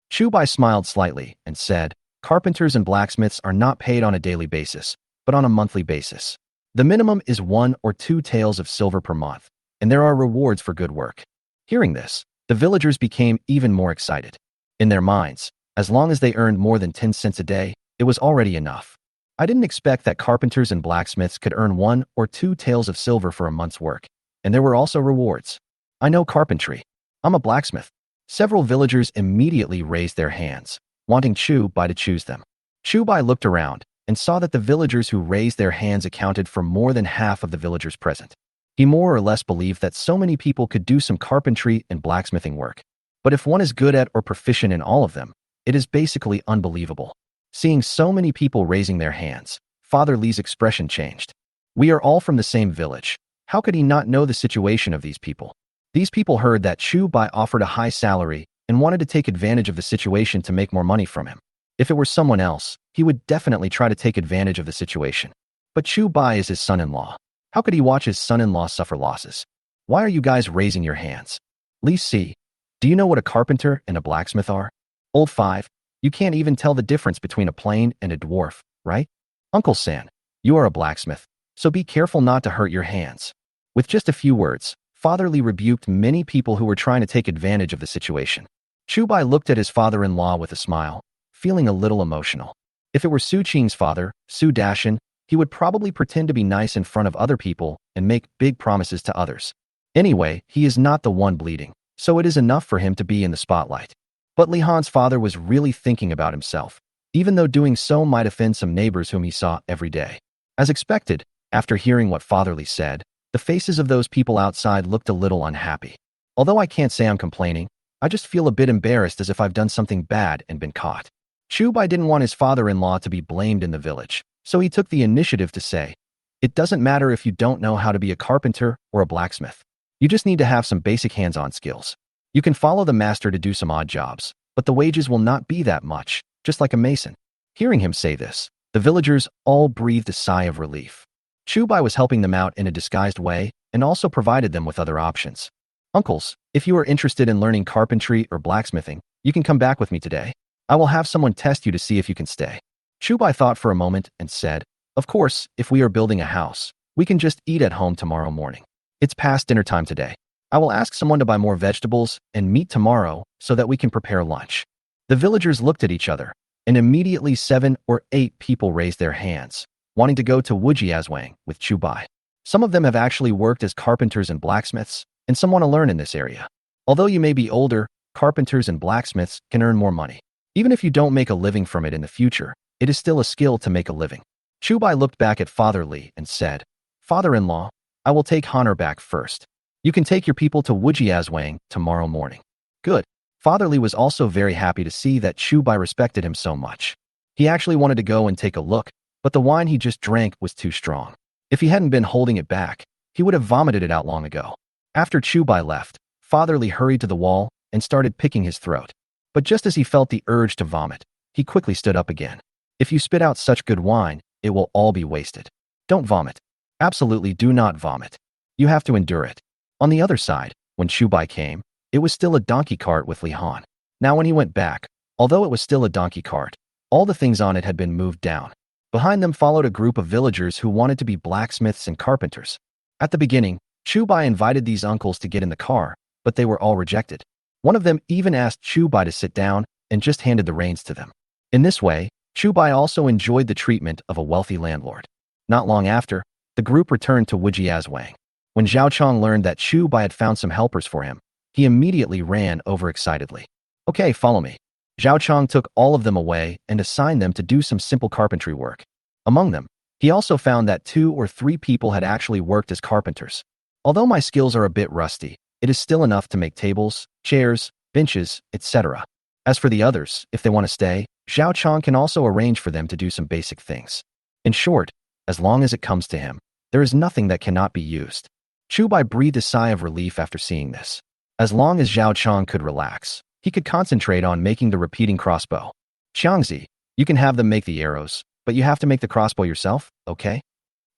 Chu Bai smiled slightly and said, carpenters and blacksmiths are not paid on a daily basis, but on a monthly basis. The minimum is 1 or 2 taels of silver per month, and there are rewards for good work. Hearing this, the villagers became even more excited. In their minds, as long as they earned more than 10 cents a day, it was already enough. I didn't expect that carpenters and blacksmiths could earn 1 or 2 taels of silver for a month's work. and there were also rewards. I know carpentry. I'm a blacksmith. Several villagers immediately raised their hands, wanting Chu Bai to choose them. Chu Bai looked around and saw that the villagers who raised their hands accounted for more than half of the villagers present. He more or less believed that so many people could do some carpentry and blacksmithing work. But if one is good at or proficient in all of them, it is basically unbelievable. Seeing so many people raising their hands, Father Li's expression changed. We are all from the same village. How could he not know the situation of these people? These people heard that Chu Bai offered a high salary and wanted to take advantage of the situation to make more money from him. If it were someone else, he would definitely try to take advantage of the situation. But Chu Bai is his son-in-law. How could he watch his son-in-law suffer losses? Why are you guys raising your hands? Li Si, do you know what a carpenter and a blacksmith are? Old 5, you can't even tell the difference between a plain and a dwarf, right? Uncle San, you are a blacksmith, so be careful not to hurt your hands. With just a few words, Father Li rebuked many people who were trying to take advantage of the situation. Chu Bai looked at his father-in-law with a smile, feeling a little emotional. If it were Su Qing's father, Su Dashan, he would probably pretend to be nice in front of other people and make big promises to others. Anyway, he is not the one bleeding, so it is enough for him to be in the spotlight. But Li Han's father was really thinking about himself, even though doing so might offend some neighbors whom he saw every day. As expected, after hearing what Father Li said, the faces of those people outside looked a little unhappy. Although I can't say I'm complaining, I just feel a bit embarrassed as if I've done something bad and been caught. Chu Bai didn't want his father-in-law to be blamed in the village, so he took the initiative to say, "It doesn't matter if you don't know how to be a carpenter or a blacksmith. You just need to have some basic hands-on skills. You can follow the master to do some odd jobs, but the wages will not be that much, just like a mason." Hearing him say this, the villagers all breathed a sigh of relief. Chu Bai was helping them out in a disguised way and also provided them with other options. "Uncles, if you are interested in learning carpentry or blacksmithing, you can come back with me today. I will have someone test you to see if you can stay." Chu Bai thought for a moment and said, "Of course, if we are building a house, we can just eat at home tomorrow morning. It's past dinner time today. I will ask someone to buy more vegetables and meat tomorrow so that we can prepare lunch." The villagers looked at each other, and immediately 7 or 8 people raised their hands, wanting to go to Wujiazwang with Chu Bai. Some of them have actually worked as carpenters and blacksmiths, and some want to learn in this area. Although you may be older, carpenters and blacksmiths can earn more money. Even if you don't make a living from it in the future, it is still a skill to make a living. Chu Bai looked back at Father Li and said, "Father-in-law, I will take Honor back first. You can take your people to Wujiazwang tomorrow morning." Good. Father Li was also very happy to see that Chu Bai respected him so much. He actually wanted to go and take a look, but the wine he just drank was too strong. If he hadn't been holding it back, he would have vomited it out long ago. After Chu Bai left, Father Li hurried to the wall and started picking his throat. But just as he felt the urge to vomit, he quickly stood up again. If you spit out such good wine, it will all be wasted. Don't vomit. Absolutely do not vomit. You have to endure it. On the other side, when Chu Bai came, it was still a donkey cart with Li Han. Now when he went back, although it was still a donkey cart, all the things on it had been moved down. Behind them followed a group of villagers who wanted to be blacksmiths and carpenters. At the beginning, Chu Bai invited these uncles to get in the car, but they were all rejected. One of them even asked Chu Bai to sit down and just handed the reins to them. In this way, Chu Bai also enjoyed the treatment of a wealthy landlord. Not long after, the group returned to Wujiazwang. When Zhao Chong learned that Chu Bai had found some helpers for him, he immediately ran overexcitedly. "Okay, follow me." Zhao Chong took all of them away and assigned them to do some simple carpentry work. Among them, he also found that 2 or 3 people had actually worked as carpenters. "Although my skills are a bit rusty, it is still enough to make tables, chairs, benches, etc. As for the others, if they want to stay, Zhao Chong can also arrange for them to do some basic things. In short, as long as it comes to him, there is nothing that cannot be used." Chu Bai breathed a sigh of relief after seeing this. As long as Zhao Chong could relax, he could concentrate on making the repeating crossbow. "Xiangzi, you can have them make the arrows, but you have to make the crossbow yourself, okay?"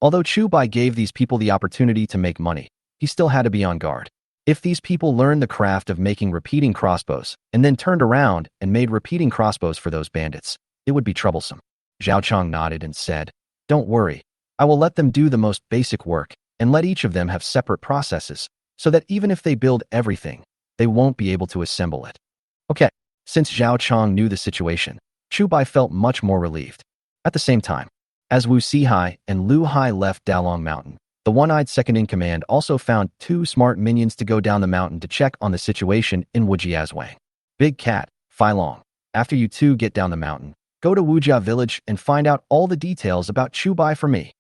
Although Chu Bai gave these people the opportunity to make money, he still had to be on guard. If these people learned the craft of making repeating crossbows and then turned around and made repeating crossbows for those bandits, it would be troublesome. Zhao Chong nodded and said, "Don't worry, I will let them do the most basic work and let each of them have separate processes so that even if they build everything, they won't be able to assemble it." Okay, since Zhao Chong knew the situation, Chu Bai felt much more relieved. At the same time, as Wu Sihai and Lu Hai left Dalong Mountain, The one-eyed second-in-command also found 2 smart minions to go down the mountain to check on the situation in Wujiazwang. Big Cat, Fai Long, after you two get down the mountain, go to Wujia village and find out all the details about Chu Bai for me.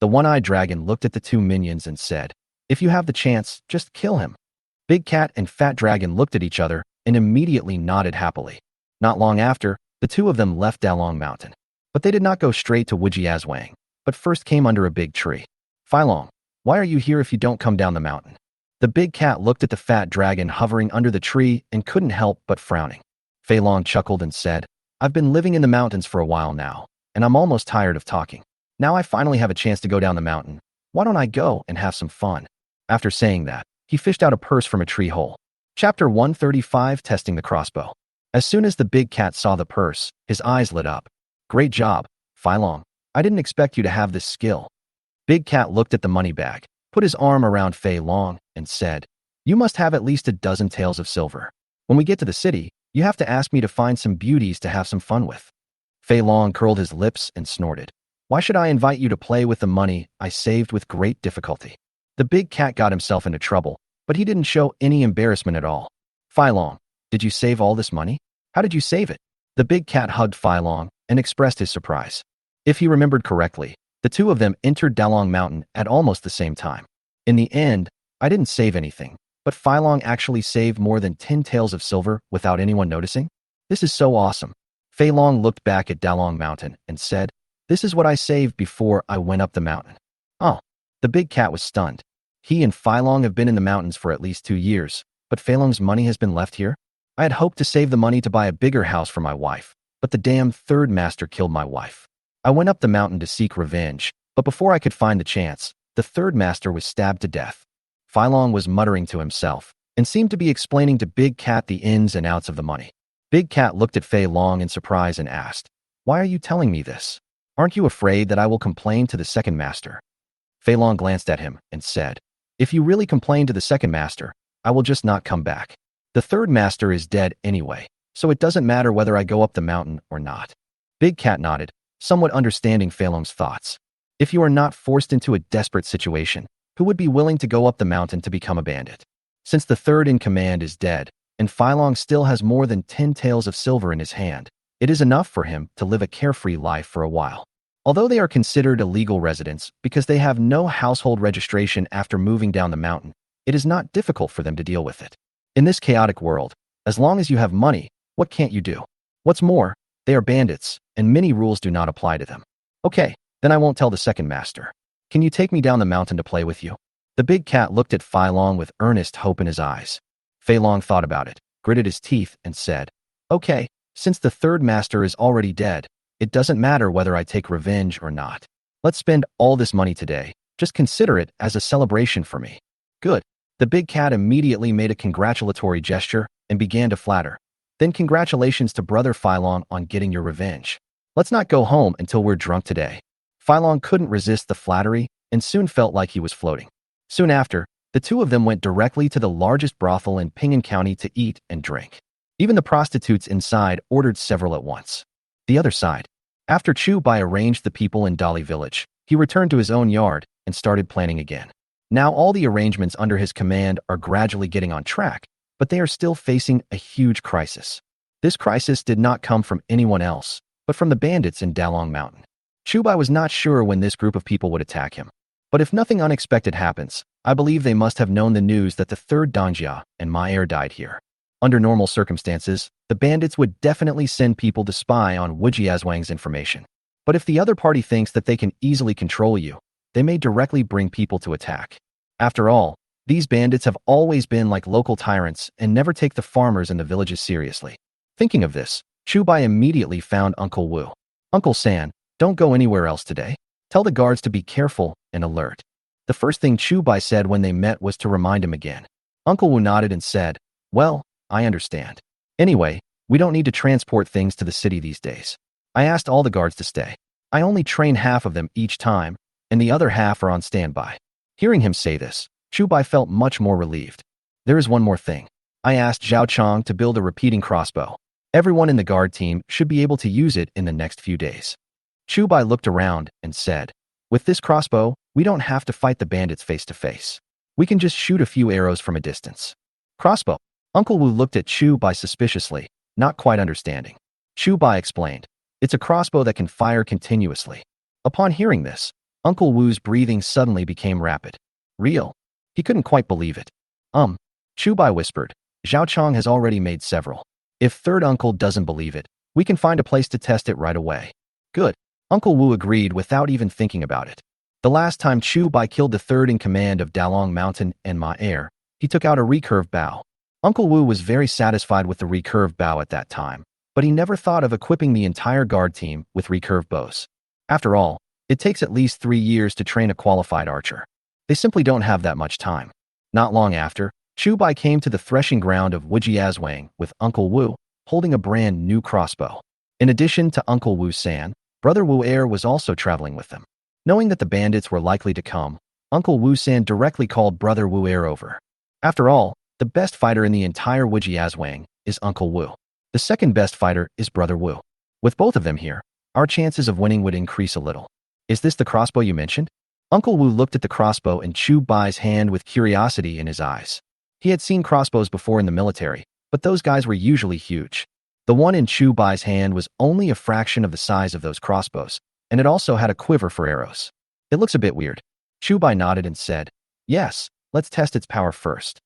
The one-eyed dragon looked at the 2 minions and said, if you have the chance, just kill him. Big Cat and Fat Dragon looked at each other and immediately nodded happily. Not long after, the 2 of them left Dalong Mountain. But they did not go straight to Wujiazwang, but first came under a big tree. Fai Long, why are you here if you don't come down the mountain? The big cat looked at the fat dragon hovering under the tree and couldn't help but frowning. Fei Long chuckled and said, I've been living in the mountains for a while now, and I'm almost tired of talking. Now I finally have a chance to go down the mountain. Why don't I go and have some fun? After saying that, he fished out a purse from a tree hole. Chapter 135, Testing the Crossbow. As soon as the big cat saw the purse, his eyes lit up. Great job, Fai Long. I didn't expect you to have this skill. Big Cat looked at the money bag, put his arm around Fei Long, and said, you must have at least a dozen taels of silver. When we get to the city, you have to ask me to find some beauties to have some fun with. Fei Long curled his lips and snorted. Why should I invite you to play with the money I saved with great difficulty? The big cat got himself into trouble, but he didn't show any embarrassment at all. Fai Long, did you save all this money? How did you save it? The big cat hugged Fai Long and expressed his surprise. If he remembered correctly, the 2 of them entered Dalong Mountain at almost the same time. In the end, I didn't save anything, but Fai Long actually saved more than 10 taels of silver without anyone noticing. This is so awesome. Fei Long looked back at Dalong Mountain and said, this is what I saved before I went up the mountain. Oh, the big cat was stunned. He and Fai Long have been in the mountains for at least 2 years, but Fei Long's money has been left here? I had hoped to save the money to buy a bigger house for my wife, but the damn third master killed my wife. I went up the mountain to seek revenge, but before I could find the chance, the third master was stabbed to death. Fai Long was muttering to himself and seemed to be explaining to Big Cat the ins and outs of the money. Big Cat looked at Fei Long in surprise and asked, why are you telling me this? Aren't you afraid that I will complain to the second master? Fei Long glanced at him and said, if you really complain to the second master, I will just not come back. The third master is dead anyway, so it doesn't matter whether I go up the mountain or not. Big Cat nodded, somewhat understanding Fei Long's thoughts. If you are not forced into a desperate situation, who would be willing to go up the mountain to become a bandit? Since the third in command is dead, and Fai Long still has more than 10 taels of silver in his hand, it is enough for him to live a carefree life for a while. Although they are considered illegal residents because they have no household registration after moving down the mountain, it is not difficult for them to deal with it. In this chaotic world, as long as you have money, what can't you do? What's more, they are bandits, and many rules do not apply to them. Okay, then I won't tell the second master. Can you take me down the mountain to play with you? The big cat looked at Fai Long with earnest hope in his eyes. Fei Long thought about it, gritted his teeth, and said, okay, since the third master is already dead, it doesn't matter whether I take revenge or not. Let's spend all this money today. Just consider it as a celebration for me. Good. The big cat immediately made a congratulatory gesture and began to flatter. Then congratulations to brother Fai Long on getting your revenge. Let's not go home until we're drunk today. Fai Long couldn't resist the flattery and soon felt like he was floating. Soon after, the 2 of them went directly to the largest brothel in Pingan County to eat and drink. Even the prostitutes inside ordered several at once. The other side. After Chu Bai arranged the people in Dali village, he returned to his own yard and started planning again. Now all the arrangements under his command are gradually getting on track, but they are still facing a huge crisis. This crisis did not come from anyone else, but from the bandits in Dalong Mountain. Chu Bai was not sure when this group of people would attack him. But if nothing unexpected happens, I believe they must have known the news that the third Danjia and my heir died here. Under normal circumstances, the bandits would definitely send people to spy on Wujiazwang's information. But if the other party thinks that they can easily control you, they may directly bring people to attack. After all, these bandits have always been like local tyrants and never take the farmers in the villages seriously. Thinking of this, Chu Bai immediately found Uncle Wu. Uncle San, don't go anywhere else today. Tell the guards to be careful and alert. The first thing Chu Bai said when they met was to remind him again. Uncle Wu nodded and said, well, I understand. Anyway, we don't need to transport things to the city these days. I asked all the guards to stay. I only train half of them each time, and the other half are on standby. Hearing him say this, Chu Bai felt much more relieved. There is one more thing. I asked Zhao Chong to build a repeating crossbow. Everyone in the guard team should be able to use it in the next few days. Chu Bai looked around and said, with this crossbow, We don't have to fight the bandits face to face. We can just shoot a few arrows from a distance. Crossbow. Uncle Wu looked at Chu Bai suspiciously, not quite understanding. Chu Bai explained, it's a crossbow that can fire continuously. Upon hearing this, Uncle Wu's breathing suddenly became rapid. Real? He couldn't quite believe it. Chu Bai whispered, Zhao Chong has already made several. If third uncle doesn't believe it, we can find a place to test it right away. Good. Uncle Wu agreed without even thinking about it. The last time Chu Bai killed the third in command of Dalong Mountain and Ma Air, he took out a recurve bow. Uncle Wu was very satisfied with the recurve bow at that time, but he never thought of equipping the entire guard team with recurve bows. After all, it takes at least 3 years to train a qualified archer. They simply don't have that much time. Not long after, Chu Bai came to the threshing ground of Wujiazwang with Uncle Wu, holding a brand new crossbow. In addition to Uncle Wu San, Brother Wu Air was also traveling with them. Knowing that the bandits were likely to come, Uncle Wu San directly called Brother Wu Air over. After all, the best fighter in the entire Wujiazwang is Uncle Wu. The second best fighter is Brother Wu. With both of them here, our chances of winning would increase a little. Is this the crossbow you mentioned? Uncle Wu looked at the crossbow in Chu Bai's hand with curiosity in his eyes. He had seen crossbows before in the military, but those guys were usually huge. The one in Chu Bai's hand was only a fraction of the size of those crossbows, and it also had a quiver for arrows. It looks a bit weird. Chu Bai nodded and said, yes, let's test its power first.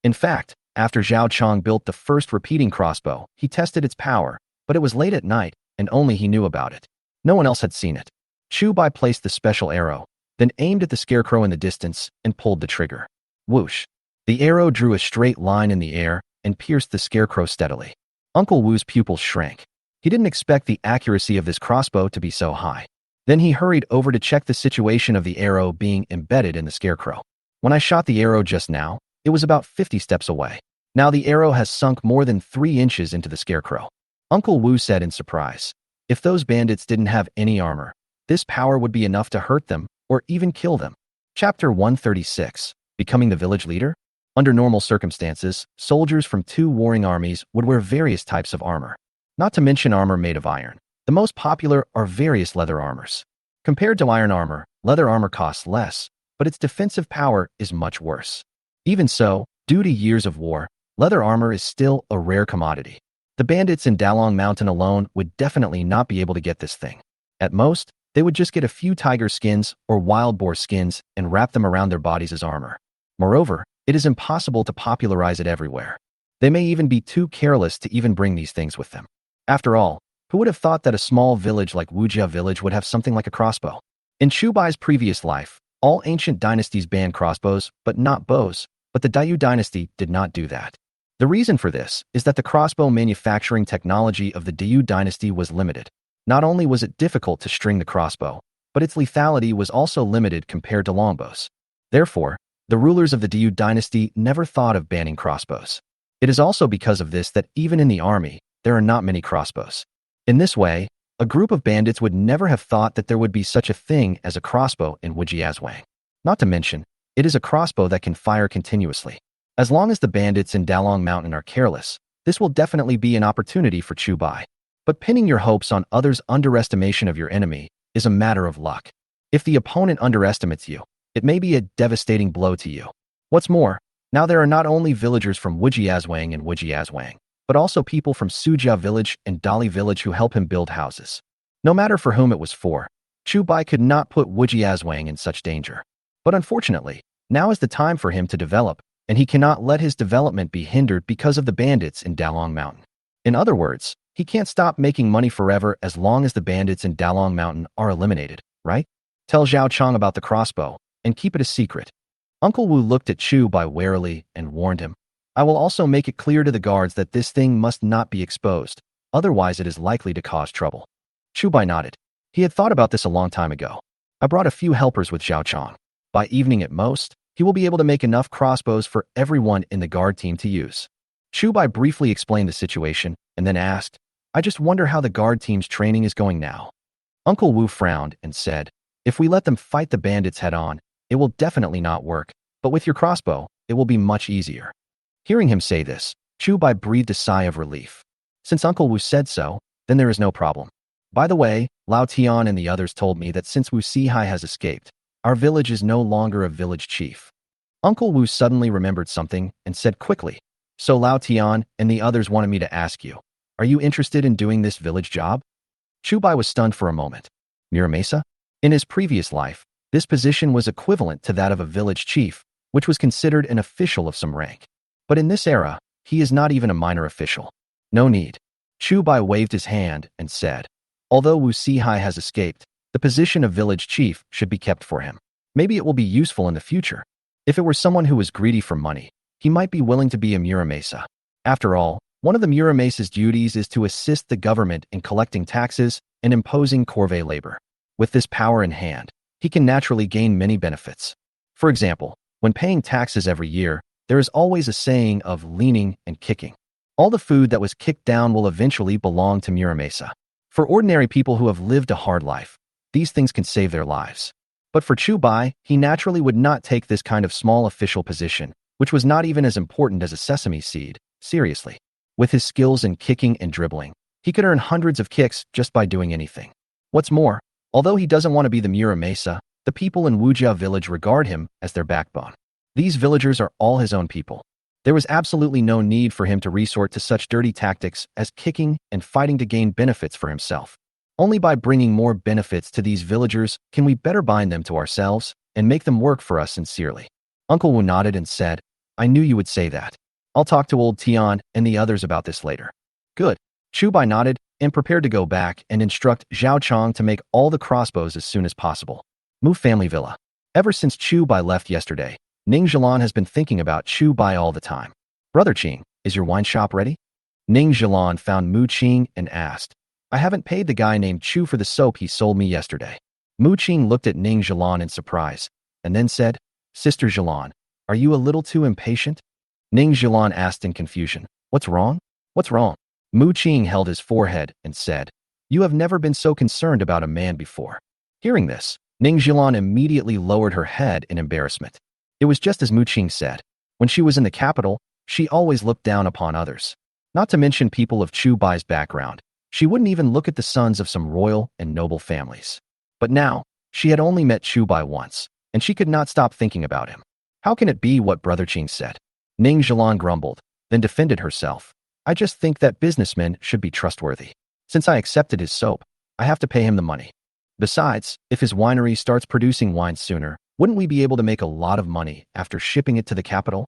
In fact, after Zhao Chong built the first repeating crossbow, he tested its power, but it was late at night, and only he knew about it. No one else had seen it. Chu Bai placed the special arrow, then aimed at the scarecrow in the distance and pulled the trigger. Whoosh! The arrow drew a straight line in the air and pierced the scarecrow steadily. Uncle Wu's pupils shrank. He didn't expect the accuracy of this crossbow to be so high. Then he hurried over to check the situation of the arrow being embedded in the scarecrow. When I shot the arrow just now, it was about 50 steps away. Now the arrow has sunk more than 3 inches into the scarecrow. Uncle Wu said in surprise, if those bandits didn't have any armor, this power would be enough to hurt them or even kill them. Chapter 136, Becoming the Village Leader? Under normal circumstances, soldiers from 2 warring armies would wear various types of armor. Not to mention armor made of iron. The most popular are various leather armors. Compared to iron armor, leather armor costs less, but its defensive power is much worse. Even so, due to years of war, leather armor is still a rare commodity. The bandits in Dalong Mountain alone would definitely not be able to get this thing. At most, they would just get a few tiger skins or wild boar skins and wrap them around their bodies as armor. Moreover, it is impossible to popularize it everywhere. They may even be too careless to even bring these things with them. After all, who would have thought that a small village like Wujia village would have something like a crossbow? In Chu Bai's previous life, all ancient dynasties banned crossbows, but not bows, but the Dayu dynasty did not do that. The reason for this is that the crossbow manufacturing technology of the Dayu dynasty was limited. Not only was it difficult to string the crossbow, but its lethality was also limited compared to longbows. Therefore, the rulers of the Dayu dynasty never thought of banning crossbows. It is also because of this that even in the army, there are not many crossbows. In this way, a group of bandits would never have thought that there would be such a thing as a crossbow in Wujiazwang. Not to mention, it is a crossbow that can fire continuously. As long as the bandits in Dalong Mountain are careless, this will definitely be an opportunity for Chu Bai. But pinning your hopes on others' underestimation of your enemy is a matter of luck. If the opponent underestimates you, it may be a devastating blow to you. What's more, now there are not only villagers from Wujiazwang and Wujiazwang, but also people from Sujia village and Dali village who help him build houses. No matter for whom it was for, Chu Bai could not put Wujiazwang in such danger. But unfortunately, now is the time for him to develop, and he cannot let his development be hindered because of the bandits in Dalong Mountain. In other words, he can't stop making money forever as long as the bandits in Dalong Mountain are eliminated, right? Tell Zhao Chong about the crossbow, and keep it a secret. Uncle Wu looked at Chu Bai warily and warned him, I will also make it clear to the guards that this thing must not be exposed, otherwise it is likely to cause trouble. Chu Bai nodded. He had thought about this a long time ago. I brought a few helpers with Zhao Chong. By evening at most, he will be able to make enough crossbows for everyone in the guard team to use. Chu Bai briefly explained the situation and then asked, I just wonder how the guard team's training is going now. Uncle Wu frowned and said, if we let them fight the bandits head on, it will definitely not work, but with your crossbow, it will be much easier. Hearing him say this, Chu Bai breathed a sigh of relief. Since Uncle Wu said so, then there is no problem. By the way, Lao Tian and the others told me that since Wu Sihai has escaped, Our village is no longer a village chief. Uncle Wu suddenly remembered something and said quickly, so Lao Tian and the others wanted me to ask you, are you interested in doing this village job? Chu Bai was stunned for a moment. Muramesa? In his previous life, this position was equivalent to that of a village chief, which was considered an official of some rank. But in this era, he is not even a minor official. No need. Chu Bai waved his hand and said, although Wu Sihai has escaped, the position of village chief should be kept for him. Maybe it will be useful in the future. If it were someone who was greedy for money, he might be willing to be a Muramesa. After all, one of the Muramesa's duties is to assist the government in collecting taxes and imposing corvée labor. With this power in hand, he can naturally gain many benefits. For example, when paying taxes every year, there is always a saying of leaning and kicking. All the food that was kicked down will eventually belong to Muramesa. For ordinary people who have lived a hard life, these things can save their lives. But for Chu Bai, he naturally would not take this kind of small official position, which was not even as important as a sesame seed, seriously. With his skills in kicking and dribbling, he could earn hundreds of kicks just by doing anything. What's more, although he doesn't want to be the Muramesa, the people in Wujia village regard him as their backbone. These villagers are all his own people. There was absolutely no need for him to resort to such dirty tactics as kicking and fighting to gain benefits for himself. Only by bringing more benefits to these villagers can we better bind them to ourselves and make them work for us sincerely. Uncle Wu nodded and said, I knew you would say that. I'll talk to old Tian and the others about this later. Good. Chu Bai nodded and prepared to go back and instruct Zhao Chong to make all the crossbows as soon as possible. Move family villa. Ever since Chu Bai left yesterday, Ning Zhilan has been thinking about Chu Bai all the time. Brother Qing, is your wine shop ready? Ning Zhilan found Mu Qing and asked, I haven't paid the guy named Chu for the soap he sold me yesterday. Mu Qing looked at Ning Zhilan in surprise, and then said, Sister Zhilan, are you a little too impatient? Ning Zhilan asked in confusion, What's wrong? What's wrong? Mu Qing held his forehead and said, You have never been so concerned about a man before. Hearing this, Ning Zhilan immediately lowered her head in embarrassment. It was just as Mu Qing said. When she was in the capital, she always looked down upon others. Not to mention people of Chu Bai's background. She wouldn't even look at the sons of some royal and noble families. But now, she had only met Chu Bai once, and she could not stop thinking about him. How can it be what Brother Qing said? Ning Zhilan grumbled, then defended herself. I just think that businessmen should be trustworthy. Since I accepted his soap, I have to pay him the money. Besides, if his winery starts producing wine sooner, wouldn't we be able to make a lot of money after shipping it to the capital?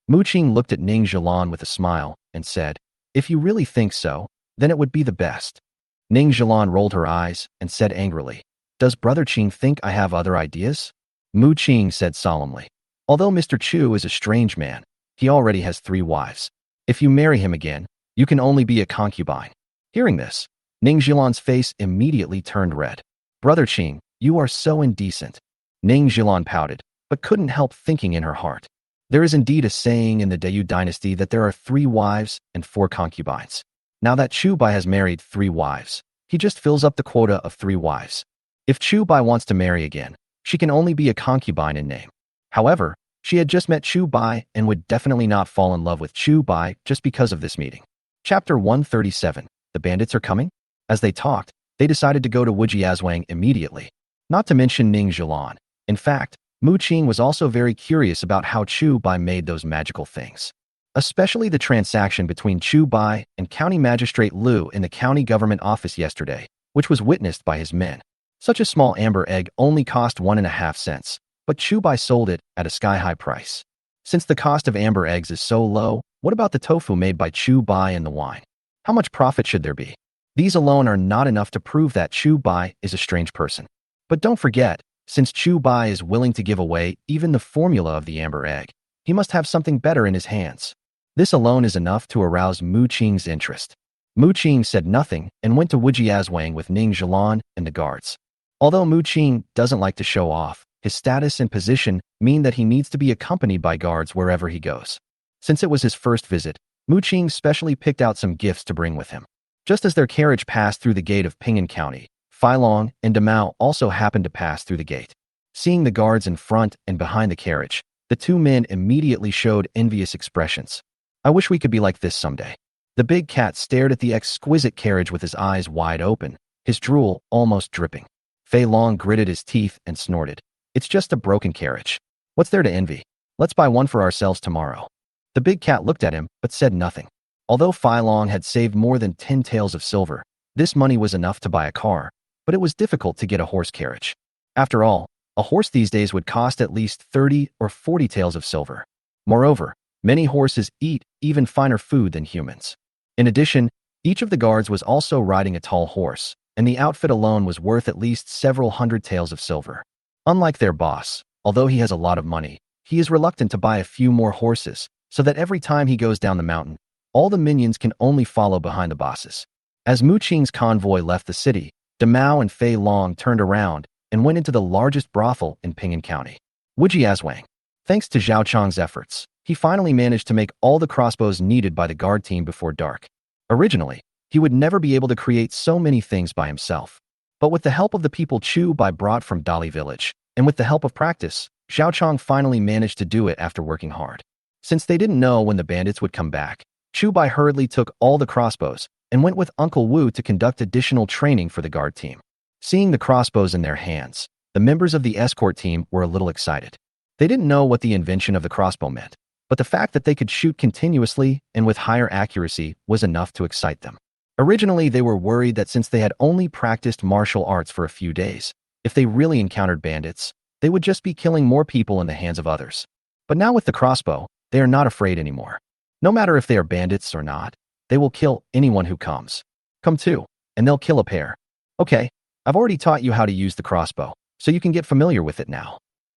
Mu Qing looked at Ning Zhilan with a smile and said, If you really think so, then it would be the best. Ning Zhilan rolled her eyes and said angrily, Does Brother Qing think I have other ideas? Mu Qing said solemnly, Although Mr. Chu is a strange man, he already has 3 wives. If you marry him again, you can only be a concubine. Hearing this, Ning Zhilan's face immediately turned red. Brother Qing, you are so indecent. Ning Zhilan pouted, but couldn't help thinking in her heart. There is indeed a saying in the Dayu dynasty that there are 3 wives and 4 concubines. Now that Chu Bai has married 3 wives, he just fills up the quota of 3 wives. If Chu Bai wants to marry again, she can only be a concubine in name. However, she had just met Chu Bai and would definitely not fall in love with Chu Bai just because of this meeting. Chapter 137. The bandits are coming? As they talked, they decided to go to Wujiazwang immediately. Not to mention Ning Zhilan. In fact, Mu Qing was also very curious about how Chu Bai made those magical things. Especially the transaction between Chu Bai and County Magistrate Liu in the county government office yesterday, which was witnessed by his men. Such a small amber egg only cost 1.5 cents, but Chu Bai sold it at a sky-high price. Since the cost of amber eggs is so low, what about the tofu made by Chu Bai and the wine? How much profit should there be? These alone are not enough to prove that Chu Bai is a strange person. But don't forget, since Chu Bai is willing to give away even the formula of the amber egg, he must have something better in his hands. This alone is enough to arouse Mu Qing's interest. Mu Qing said nothing and went to Wujiazwang with Ning Zhilan and the guards. Although Mu Qing doesn't like to show off, his status and position mean that he needs to be accompanied by guards wherever he goes. Since it was his first visit, Mu Qing specially picked out some gifts to bring with him. Just as their carriage passed through the gate of Ping'an County, Feilong and Damao also happened to pass through the gate. Seeing the guards in front and behind the carriage, the 2 men immediately showed envious expressions. I wish we could be like this someday. The big cat stared at the exquisite carriage with his eyes wide open, his drool almost dripping. Fei Long gritted his teeth and snorted. It's just a broken carriage. What's there to envy? Let's buy one for ourselves tomorrow. The big cat looked at him, but said nothing. Although Fai Long had saved more than 10 taels of silver, this money was enough to buy a car, but it was difficult to get a horse carriage. After all, a horse these days would cost at least 30 or 40 taels of silver. Moreover, many horses eat even finer food than humans. In addition, each of the guards was also riding a tall horse, and the outfit alone was worth at least several hundred taels of silver. Unlike their boss, although he has a lot of money, he is reluctant to buy a few more horses, so that every time he goes down the mountain, all the minions can only follow behind the bosses. As Mu Qing's convoy left the city, Damao and Fei Long turned around and went into the largest brothel in Ping'an County, Wujiazwang. Thanks to Zhao Chong's efforts, he finally managed to make all the crossbows needed by the guard team before dark. Originally, he would never be able to create so many things by himself. But with the help of the people Chu Bai brought from Dali village, and with the help of practice, Zhao Chong finally managed to do it after working hard. Since they didn't know when the bandits would come back, Chu Bai hurriedly took all the crossbows and went with Uncle Wu to conduct additional training for the guard team. Seeing the crossbows in their hands, the members of the escort team were a little excited. They didn't know what the invention of the crossbow meant, but the fact that they could shoot continuously and with higher accuracy was enough to excite them. Originally, they were worried that since they had only practiced martial arts for a few days, if they really encountered bandits, they would just be killing more people in the hands of others. But now with the crossbow, they are not afraid anymore. No matter if they are bandits or not, they will kill anyone who comes. Come too, and they'll kill a pair. Okay, I've already taught you how to use the crossbow, so you can get familiar with it now.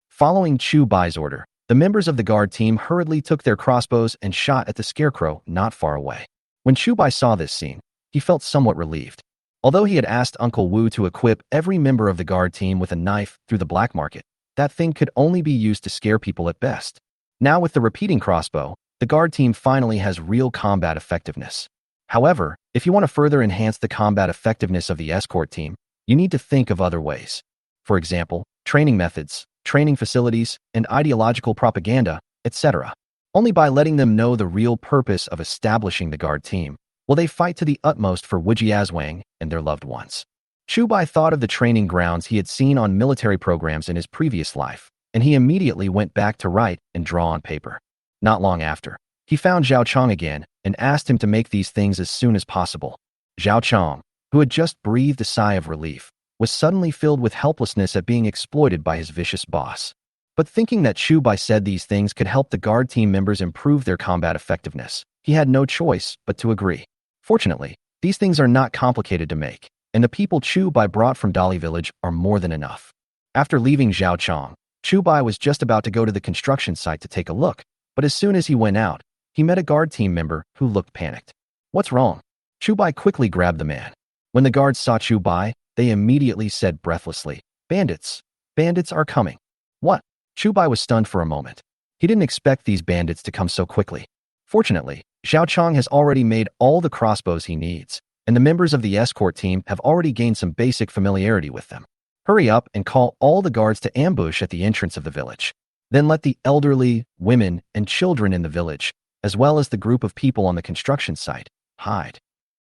Following Chu Bai's order, the members of the guard team hurriedly took their crossbows and shot at the scarecrow not far away. When Chu Bai saw this scene, he felt somewhat relieved. Although he had asked Uncle Wu to equip every member of the guard team with a knife through the black market, that thing could only be used to scare people at best. Now with the repeating crossbow, the guard team finally has real combat effectiveness. However, if you want to further enhance the combat effectiveness of the escort team, you need to think of other ways. For example, training methods, training facilities, and ideological propaganda, etc. Only by letting them know the real purpose of establishing the guard team will they fight to the utmost for Wujiazwang and their loved ones. Chu Bai thought of the training grounds he had seen on military programs in his previous life, and he immediately went back to write and draw on paper. Not long after, he found Zhao Chong again and asked him to make these things as soon as possible. Zhao Chong, who had just breathed a sigh of relief, was suddenly filled with helplessness at being exploited by his vicious boss. But thinking that Chu Bai said these things could help the guard team members improve their combat effectiveness, he had no choice but to agree. Fortunately, these things are not complicated to make, and the people Chu Bai brought from Dali village are more than enough. After leaving Zhao Chong, Chu Bai was just about to go to the construction site to take a look, but as soon as he went out, he met a guard team member who looked panicked. What's wrong? Chu Bai quickly grabbed the man. When the guards saw Chu Bai, they immediately said breathlessly, "Bandits! Bandits are coming!" What? Chu Bai was stunned for a moment. He didn't expect these bandits to come so quickly. Fortunately, Zhao Chong has already made all the crossbows he needs, and the members of the escort team have already gained some basic familiarity with them. Hurry up and call all the guards to ambush at the entrance of the village. Then let the elderly, women, and children in the village, as well as the group of people on the construction site, hide.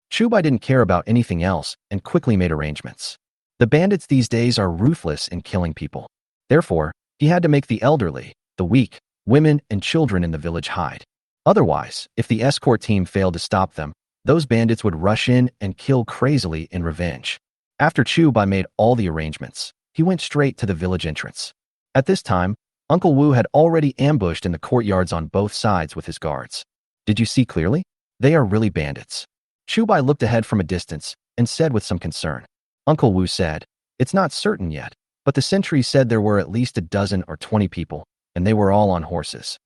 Chu Bai didn't care about anything else and quickly made arrangements. The bandits these days are ruthless in killing people. Therefore, he had to make the elderly, the weak, women, and children in the village hide. Otherwise, if the escort team failed to stop them, those bandits would rush in and kill crazily in revenge. After Chu Bai made all the arrangements, he went straight to the village entrance. At this time, Uncle Wu had already ambushed in the courtyards on both sides with his guards. Did you see clearly? They are really bandits. Chu Bai looked ahead from a distance and said with some concern. Uncle Wu said, "It's not certain yet, but the sentry said there were at least a dozen or 20 people, and they were all on horses."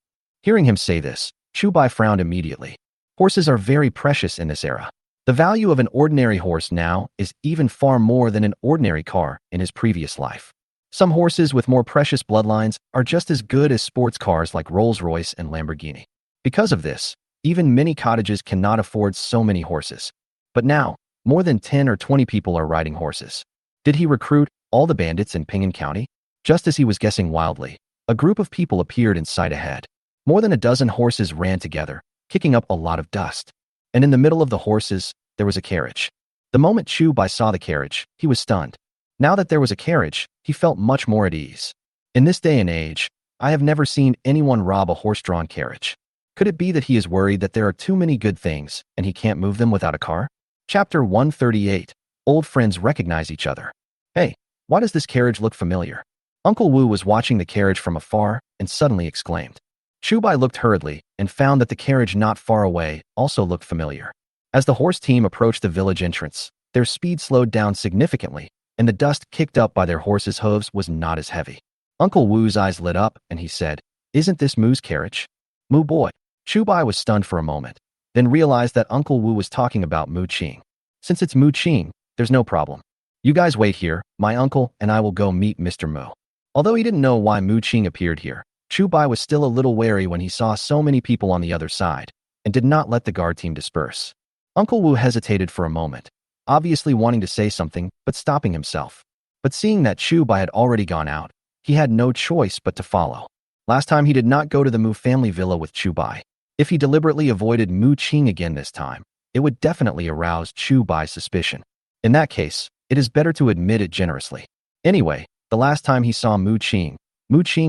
Hearing him say this, Chu Bai frowned immediately. Horses are very precious in this era. The value of an ordinary horse now is even far more than an ordinary car in his previous life. Some horses with more precious bloodlines are just as good as sports cars like Rolls-Royce and Lamborghini. Because of this, even many cottages cannot afford so many horses. But now, more than 10 or 20 people are riding horses. Did he recruit all the bandits in Ping'an County? Just as he was guessing wildly, a group of people appeared in sight ahead. More than a dozen horses ran together, kicking up a lot of dust. And in the middle of the horses, there was a carriage. The moment Chu Bai saw the carriage, he was stunned. Now that there was a carriage, he felt much more at ease. In this day and age, I have never seen anyone rob a horse-drawn carriage. Could it be that he is worried that there are too many good things and he can't move them without a car? Chapter 138. Old friends recognize each other. Hey, why does this carriage look familiar? Uncle Wu was watching the carriage from afar and suddenly exclaimed. Chu Bai looked hurriedly and found that the carriage not far away also looked familiar. As the horse team approached the village entrance, their speed slowed down significantly, and the dust kicked up by their horses' hooves was not as heavy. Uncle Wu's eyes lit up and he said, "Isn't this Mu's carriage?" "Mu boy." Chu Bai was stunned for a moment, then realized that Uncle Wu was talking about Mu Qing. "Since it's Mu Qing, there's no problem. You guys wait here, my uncle and I will go meet Mr. Mu." Although he didn't know why Mu Qing appeared here, Chu Bai was still a little wary when he saw so many people on the other side, and did not let the guard team disperse. Uncle Wu hesitated for a moment, obviously wanting to say something, but stopping himself. But seeing that Chu Bai had already gone out, he had no choice but to follow. Last time he did not go to the Mu family villa with Chu Bai. If he deliberately avoided Mu Qing again this time, it would definitely arouse Chu Bai's suspicion. In that case, it is better to admit it generously. Anyway, the last time he saw Mu Qing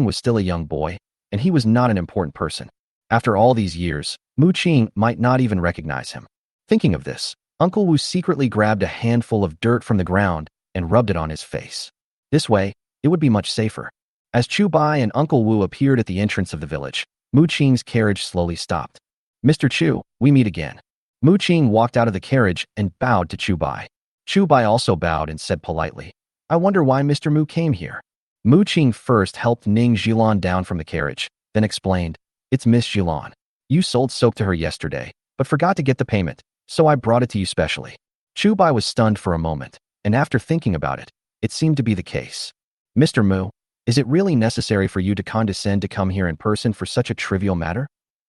was still a young boy, and he was not an important person. After all these years, Mu Qing might not even recognize him. Thinking of this, Uncle Wu secretly grabbed a handful of dirt from the ground and rubbed it on his face. This way, it would be much safer. As Chu Bai and Uncle Wu appeared at the entrance of the village, Mu Qing's carriage slowly stopped. "Mr. Chu, we meet again." Mu Qing walked out of the carriage and bowed to Chu Bai. Chu Bai also bowed and said politely, "I wonder why Mr. Mu came here." Mu Qing first helped Ning Jilan down from the carriage, then explained, "It's Miss Jilan. You sold soap to her yesterday, but forgot to get the payment, so I brought it to you specially." Chu Bai was stunned for a moment, and after thinking about it, it seemed to be the case. "Mr. Mu, is it really necessary for you to condescend to come here in person for such a trivial matter?"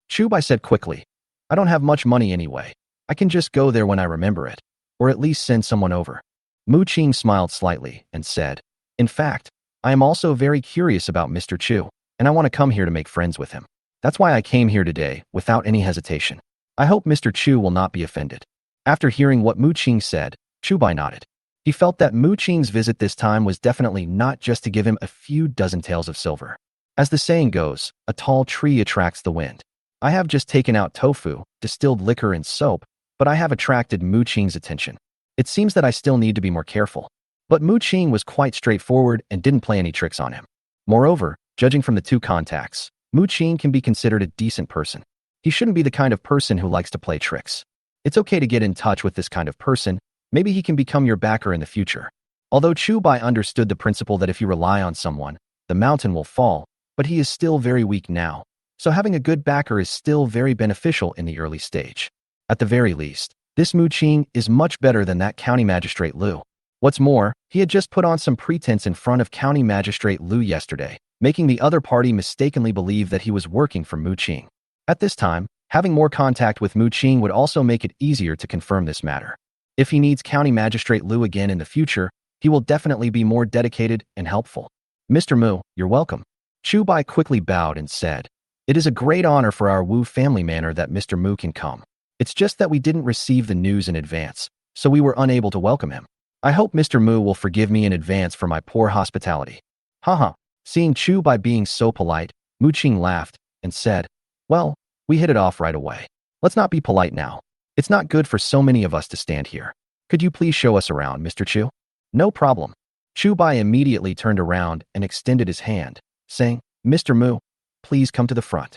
Chu Bai said quickly, "I don't have much money anyway. I can just go there when I remember it, or at least send someone over." Mu Qing smiled slightly and said, "In fact, I am also very curious about Mr. Chu, and I want to come here to make friends with him. That's why I came here today without any hesitation. I hope Mr. Chu will not be offended." After hearing what Mu Qing said, Chu Bai nodded. He felt that Mu Qing's visit this time was definitely not just to give him a few dozen taels of silver. As the saying goes, a tall tree attracts the wind. I have just taken out tofu, distilled liquor, and soap, but I have attracted Mu Qing's attention. It seems that I still need to be more careful. But Mu Qing was quite straightforward and didn't play any tricks on him. Moreover, judging from the two contacts, Mu Qing can be considered a decent person. He shouldn't be the kind of person who likes to play tricks. It's okay to get in touch with this kind of person. Maybe he can become your backer in the future. Although Chu Bai understood the principle that if you rely on someone, the mountain will fall, but he is still very weak now. So having a good backer is still very beneficial in the early stage. At the very least, this Mu Qing is much better than that County Magistrate Liu. What's more, he had just put on some pretense in front of County Magistrate Liu yesterday, making the other party mistakenly believe that he was working for Mu Qing. At this time, having more contact with Mu Qing would also make it easier to confirm this matter. If he needs County Magistrate Liu again in the future, he will definitely be more dedicated and helpful. "Mr. Mu, you're welcome." Chu Bai quickly bowed and said, "It is a great honor for our Wu family manor that Mr. Mu can come. It's just that we didn't receive the news in advance, so we were unable to welcome him. I hope Mr. Mu will forgive me in advance for my poor hospitality." Haha. Seeing Chu Bai being so polite, Mu Qing laughed and said, "Well, we hit it off right away. Let's not be polite now. It's not good for so many of us to stand here. Could you please show us around, Mr. Chu?" "No problem." Chu Bai immediately turned around and extended his hand, saying, "Mr. Mu, please come to the front."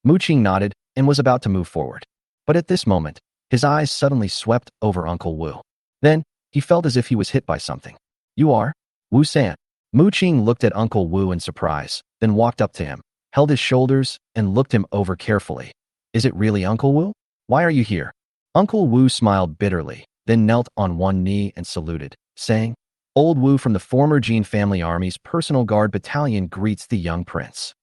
Mu Qing nodded and was about to move forward. But at this moment, his eyes suddenly swept over Uncle Wu. Then, he felt as if he was hit by something. "You are? Wu-san?" Mu Qing looked at Uncle Wu in surprise, then walked up to him, held his shoulders, and looked him over carefully. "Is it really Uncle Wu? Why are you here?" Uncle Wu smiled bitterly, then knelt on one knee and saluted, saying, "Old Wu from the former Jin family army's personal guard battalion greets the young prince."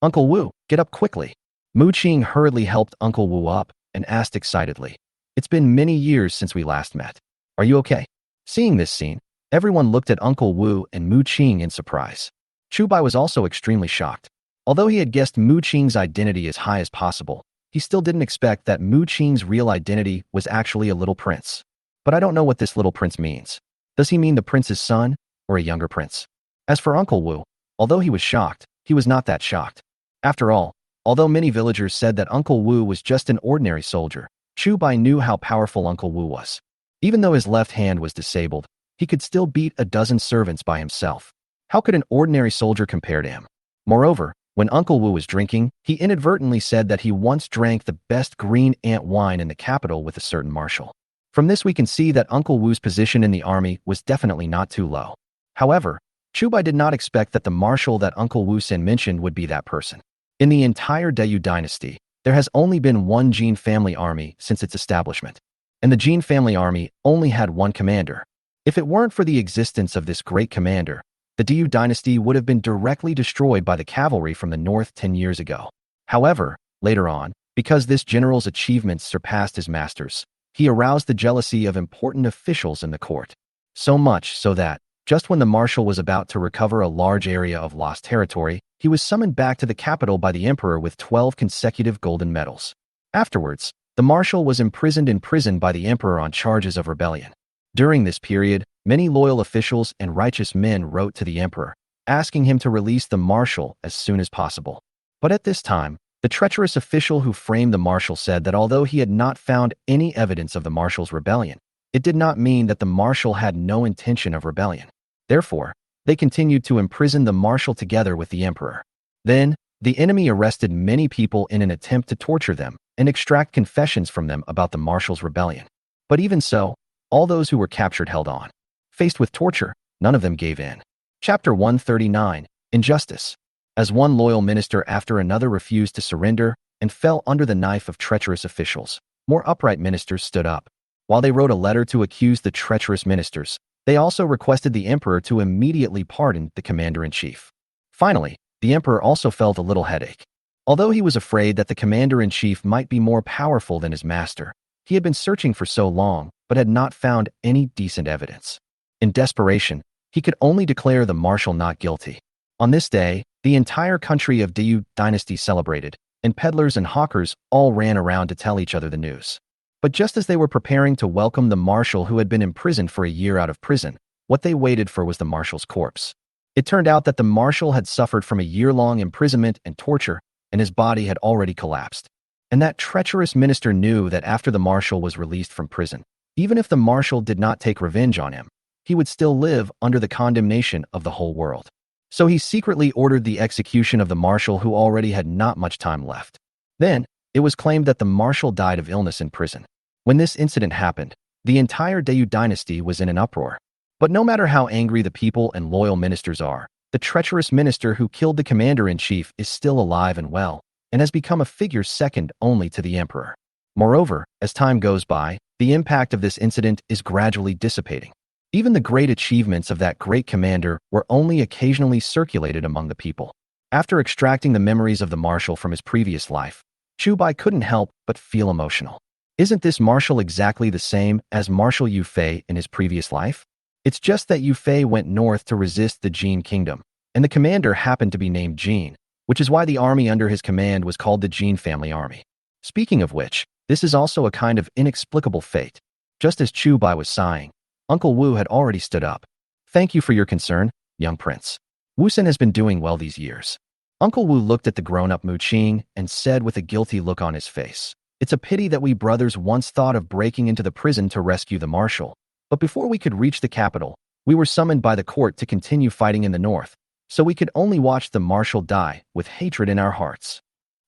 "Uncle Wu, get up quickly." Mu Qing hurriedly helped Uncle Wu up and asked excitedly, "It's been many years since we last met. Are you okay?" Seeing this scene, everyone looked at Uncle Wu and Mu Qing in surprise. Chu Bai was also extremely shocked. Although he had guessed Mu Qing's identity as high as possible, he still didn't expect that Mu Qing's real identity was actually a little prince. But I don't know what this little prince means. Does he mean the prince's son, or a younger prince? As for Uncle Wu, Although he was shocked, he was not that shocked. After all, although many villagers said that Uncle Wu was just an ordinary soldier, Chu Bai knew how powerful Uncle Wu was. Even though his left hand was disabled, he could still beat a dozen servants by himself. How could an ordinary soldier compare to him? Moreover, when Uncle Wu was drinking, he inadvertently said that he once drank the best green ant wine in the capital with a certain marshal. From this we can see that Uncle Wu's position in the army was definitely not too low. However, Chu Bai did not expect that the marshal that Uncle Wu Sin mentioned would be that person. In the entire Dayu dynasty, there has only been one Jin family army since its establishment. And the Jin family army only had one commander. If it weren't for the existence of this great commander, the Dayu dynasty would have been directly destroyed by the cavalry from the north 10 years ago. However, later on, because this general's achievements surpassed his master's, he aroused the jealousy of important officials in the court. So much so that, just when the marshal was about to recover a large area of lost territory, he was summoned back to the capital by the emperor with 12 consecutive golden medals. Afterwards, the marshal was imprisoned in prison by the emperor on charges of rebellion. During this period, many loyal officials and righteous men wrote to the emperor, asking him to release the marshal as soon as possible. But at this time, the treacherous official who framed the marshal said that although he had not found any evidence of the marshal's rebellion, it did not mean that the marshal had no intention of rebellion. Therefore, they continued to imprison the marshal together with the emperor. Then, the enemy arrested many people in an attempt to torture them and extract confessions from them about the marshal's rebellion. But even so, all those who were captured held on. Faced with torture, none of them gave in. Chapter 139, Injustice. As one loyal minister after another refused to surrender and fell under the knife of treacherous officials, more upright ministers stood up. While they wrote a letter to accuse the treacherous ministers, they also requested the emperor to immediately pardon the commander-in-chief. Finally, the emperor also felt a little headache. Although he was afraid that the commander-in-chief might be more powerful than his master, he had been searching for so long but had not found any decent evidence. In desperation, he could only declare the marshal not guilty. On this day, the entire country of Dayu dynasty celebrated, and peddlers and hawkers all ran around to tell each other the news. But just as they were preparing to welcome the marshal who had been imprisoned for a year out of prison, what they waited for was the marshal's corpse. It turned out that the marshal had suffered from a year-long imprisonment and torture, and his body had already collapsed. And that treacherous minister knew that after the marshal was released from prison, even if the marshal did not take revenge on him, he would still live under the condemnation of the whole world. So he secretly ordered the execution of the marshal who already had not much time left. Then, it was claimed that the marshal died of illness in prison. When this incident happened, the entire Dayu dynasty was in an uproar. But no matter how angry the people and loyal ministers are, the treacherous minister who killed the commander-in-chief is still alive and well, and has become a figure second only to the emperor. Moreover, as time goes by, the impact of this incident is gradually dissipating. Even the great achievements of that great commander were only occasionally circulated among the people. After extracting the memories of the marshal from his previous life, Chu Bai couldn't help but feel emotional. Isn't this marshal exactly the same as Marshal Yu Fei in his previous life? It's just that Yu Fei went north to resist the Jin kingdom, and the commander happened to be named Jin, which is why the army under his command was called the Jin family army. Speaking of which, this is also a kind of inexplicable fate. Just as Chu Bai was sighing, Uncle Wu had already stood up. Thank you for your concern, young prince. Wu Sin has been doing well these years. Uncle Wu looked at the grown-up Mu Qing and said with a guilty look on his face, "It's a pity that we brothers once thought of breaking into the prison to rescue the marshal. But before we could reach the capital, we were summoned by the court to continue fighting in the north, so we could only watch the marshal die with hatred in our hearts."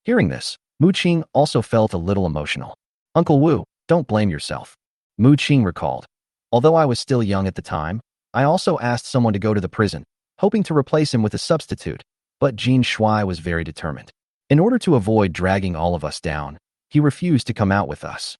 Hearing this, Mu Qing also felt a little emotional. "Uncle Wu, don't blame yourself," Mu Qing recalled. "Although I was still young at the time, I also asked someone to go to the prison, hoping to replace him with a substitute, but Jin Shuai was very determined. In order to avoid dragging all of us down, he refused to come out with us."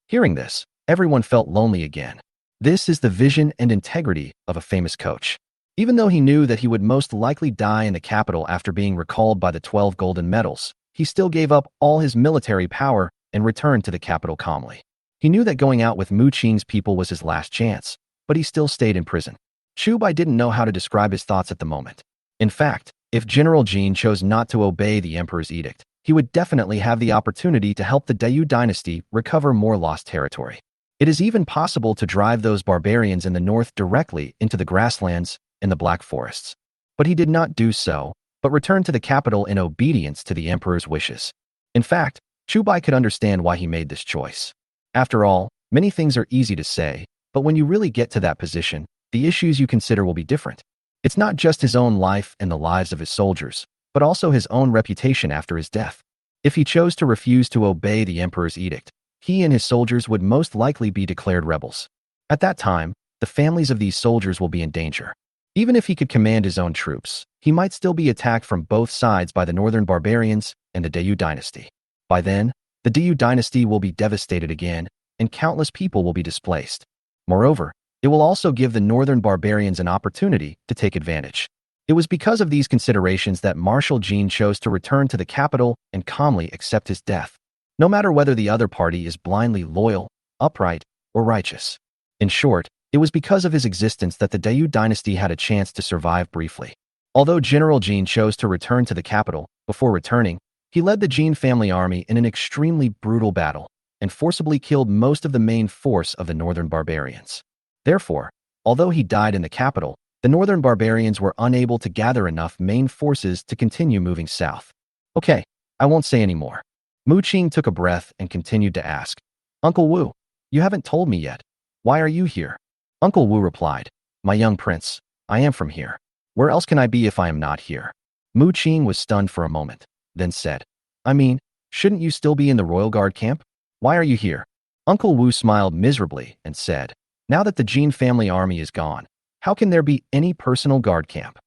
Hearing this, everyone felt lonely again. This is the vision and integrity of a famous coach. Even though he knew that he would most likely die in the capital after being recalled by the 12 golden medals, he still gave up all his military power and returned to the capital calmly. He knew that going out with Mu Qing's people was his last chance, but he still stayed in prison. Chu Bai didn't know how to describe his thoughts at the moment. In fact, if General Jin chose not to obey the emperor's edict, he would definitely have the opportunity to help the Dayu dynasty recover more lost territory. It is even possible to drive those barbarians in the north directly into the grasslands and the Black Forests. But he did not do so, but returned to the capital in obedience to the emperor's wishes. In fact, Chu Bai could understand why he made this choice. After all, many things are easy to say, but when you really get to that position, the issues you consider will be different. It's not just his own life and the lives of his soldiers, but also his own reputation after his death. If he chose to refuse to obey the emperor's edict, he and his soldiers would most likely be declared rebels. At that time, the families of these soldiers will be in danger. Even if he could command his own troops, he might still be attacked from both sides by the northern barbarians and the Dayu dynasty. By then, the Dayu dynasty will be devastated again, and countless people will be displaced. Moreover, it will also give the northern barbarians an opportunity to take advantage. It was because of these considerations that Marshal Jin chose to return to the capital and calmly accept his death, no matter whether the other party is blindly loyal, upright, or righteous. In short, it was because of his existence that the Dayu dynasty had a chance to survive briefly. Although General Jin chose to return to the capital, before returning, he led the Jin family army in an extremely brutal battle and forcibly killed most of the main force of the northern barbarians. Therefore, although he died in the capital, the northern barbarians were unable to gather enough main forces to continue moving south. Okay, I won't say any more. Mu Qing took a breath and continued to ask, Uncle Wu, you haven't told me yet. Why are you here? Uncle Wu replied, My young prince, I am from here. Where else can I be if I am not here? Mu Qing was stunned for a moment, then said, I mean, shouldn't you still be in the royal guard camp? Why are you here? Uncle Wu smiled miserably and said, Now that the Jin family army is gone, how can there be any personal guard camp?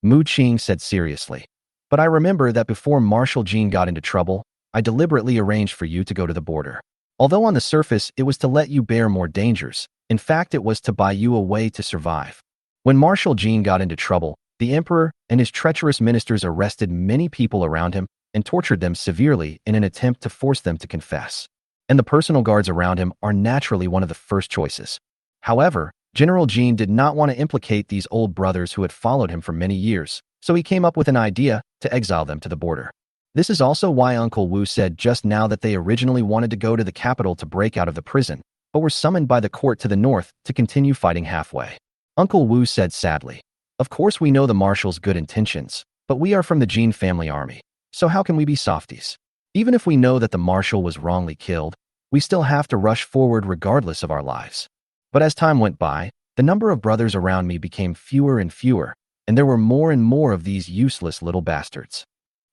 Mu Qing said seriously, But I remember that before Marshal Jin got into trouble, I deliberately arranged for you to go to the border. Although on the surface it was to let you bear more dangers, in fact it was to buy you a way to survive. When Marshal Jin got into trouble, the emperor and his treacherous ministers arrested many people around him and tortured them severely in an attempt to force them to confess. And the personal guards around him are naturally one of the first choices. However, General Jin did not want to implicate these old brothers who had followed him for many years, so he came up with an idea to exile them to the border. This is also why Uncle Wu said just now that they originally wanted to go to the capital to break out of the prison, but were summoned by the court to the north to continue fighting halfway. Uncle Wu said sadly, Of course we know the marshal's good intentions, but we are from the Jin family army, so how can we be softies? Even if we know that the marshal was wrongly killed, we still have to rush forward regardless of our lives. But as time went by, the number of brothers around me became fewer and fewer, and there were more and more of these useless little bastards.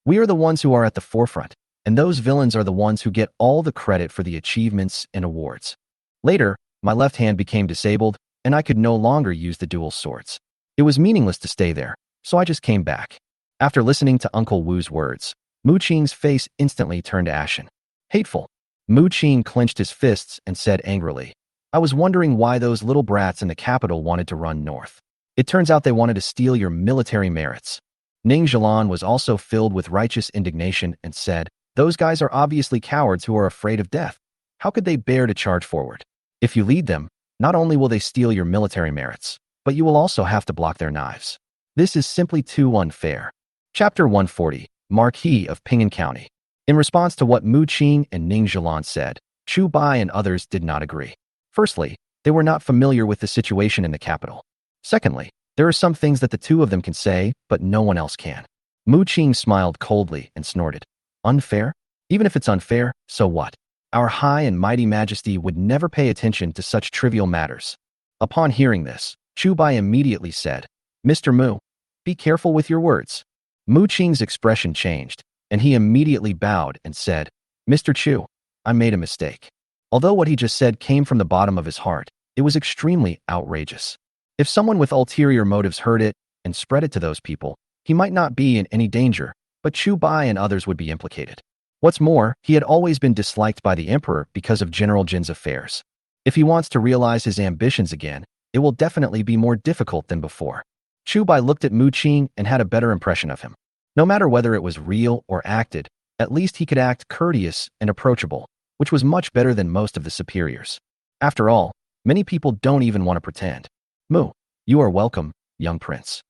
We are the ones who are at the forefront, and those villains are the ones who get all the credit for the achievements and awards. Later, my left hand became disabled, and I could no longer use the dual swords. It was meaningless to stay there, so I just came back. After listening to Uncle Wu's words, Mu Qing's face instantly turned ashen. Hateful. Mu Qing clenched his fists and said angrily, I was wondering why those little brats in the capital wanted to run north. It turns out they wanted to steal your military merits. Ning Zhilan was also filled with righteous indignation and said, Those guys are obviously cowards who are afraid of death. How could they bear to charge forward? If you lead them, not only will they steal your military merits, but you will also have to block their knives. This is simply too unfair. Chapter 140, Marquis of Ping'an County. In response to what Mu Qing and Ning Zhilan said, Chu Bai and others did not agree. Firstly, they were not familiar with the situation in the capital. Secondly, there are some things that the two of them can say, but no one else can. Mu Qing smiled coldly and snorted. Unfair? Even if it's unfair, so what? Our high and mighty majesty would never pay attention to such trivial matters. Upon hearing this, Chu Bai immediately said, Mr. Mu, be careful with your words. Mu Qing's expression changed, and he immediately bowed and said, Mr. Chu, I made a mistake. Although what he just said came from the bottom of his heart, it was extremely outrageous. If someone with ulterior motives heard it and spread it to those people, he might not be in any danger, but Chu Bai and others would be implicated. What's more, he had always been disliked by the emperor because of General Jin's affairs. If he wants to realize his ambitions again, it will definitely be more difficult than before. Chu Bai looked at Mu Qing and had a better impression of him. No matter whether it was real or acted, at least he could act courteous and approachable, which was much better than most of the superiors. After all, many people don't even want to pretend. Mu, you are welcome, young prince.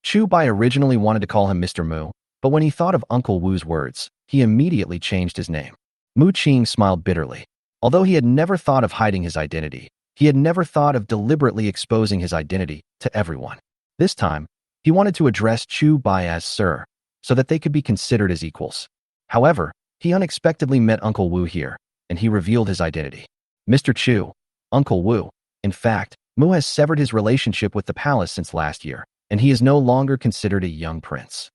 Chu Bai originally wanted to call him Mr. Mu, but when he thought of Uncle Wu's words, he immediately changed his name. Mu Qing smiled bitterly. Although he had never thought of hiding his identity, he had never thought of deliberately exposing his identity to everyone. This time, He wanted to address Chu Bai as Sir, so that they could be considered as equals. However, he unexpectedly met Uncle Wu here, and he revealed his identity. Mr. Chu, Uncle Wu. In fact, Mu has severed his relationship with the palace since last year, and he is no longer considered a young prince.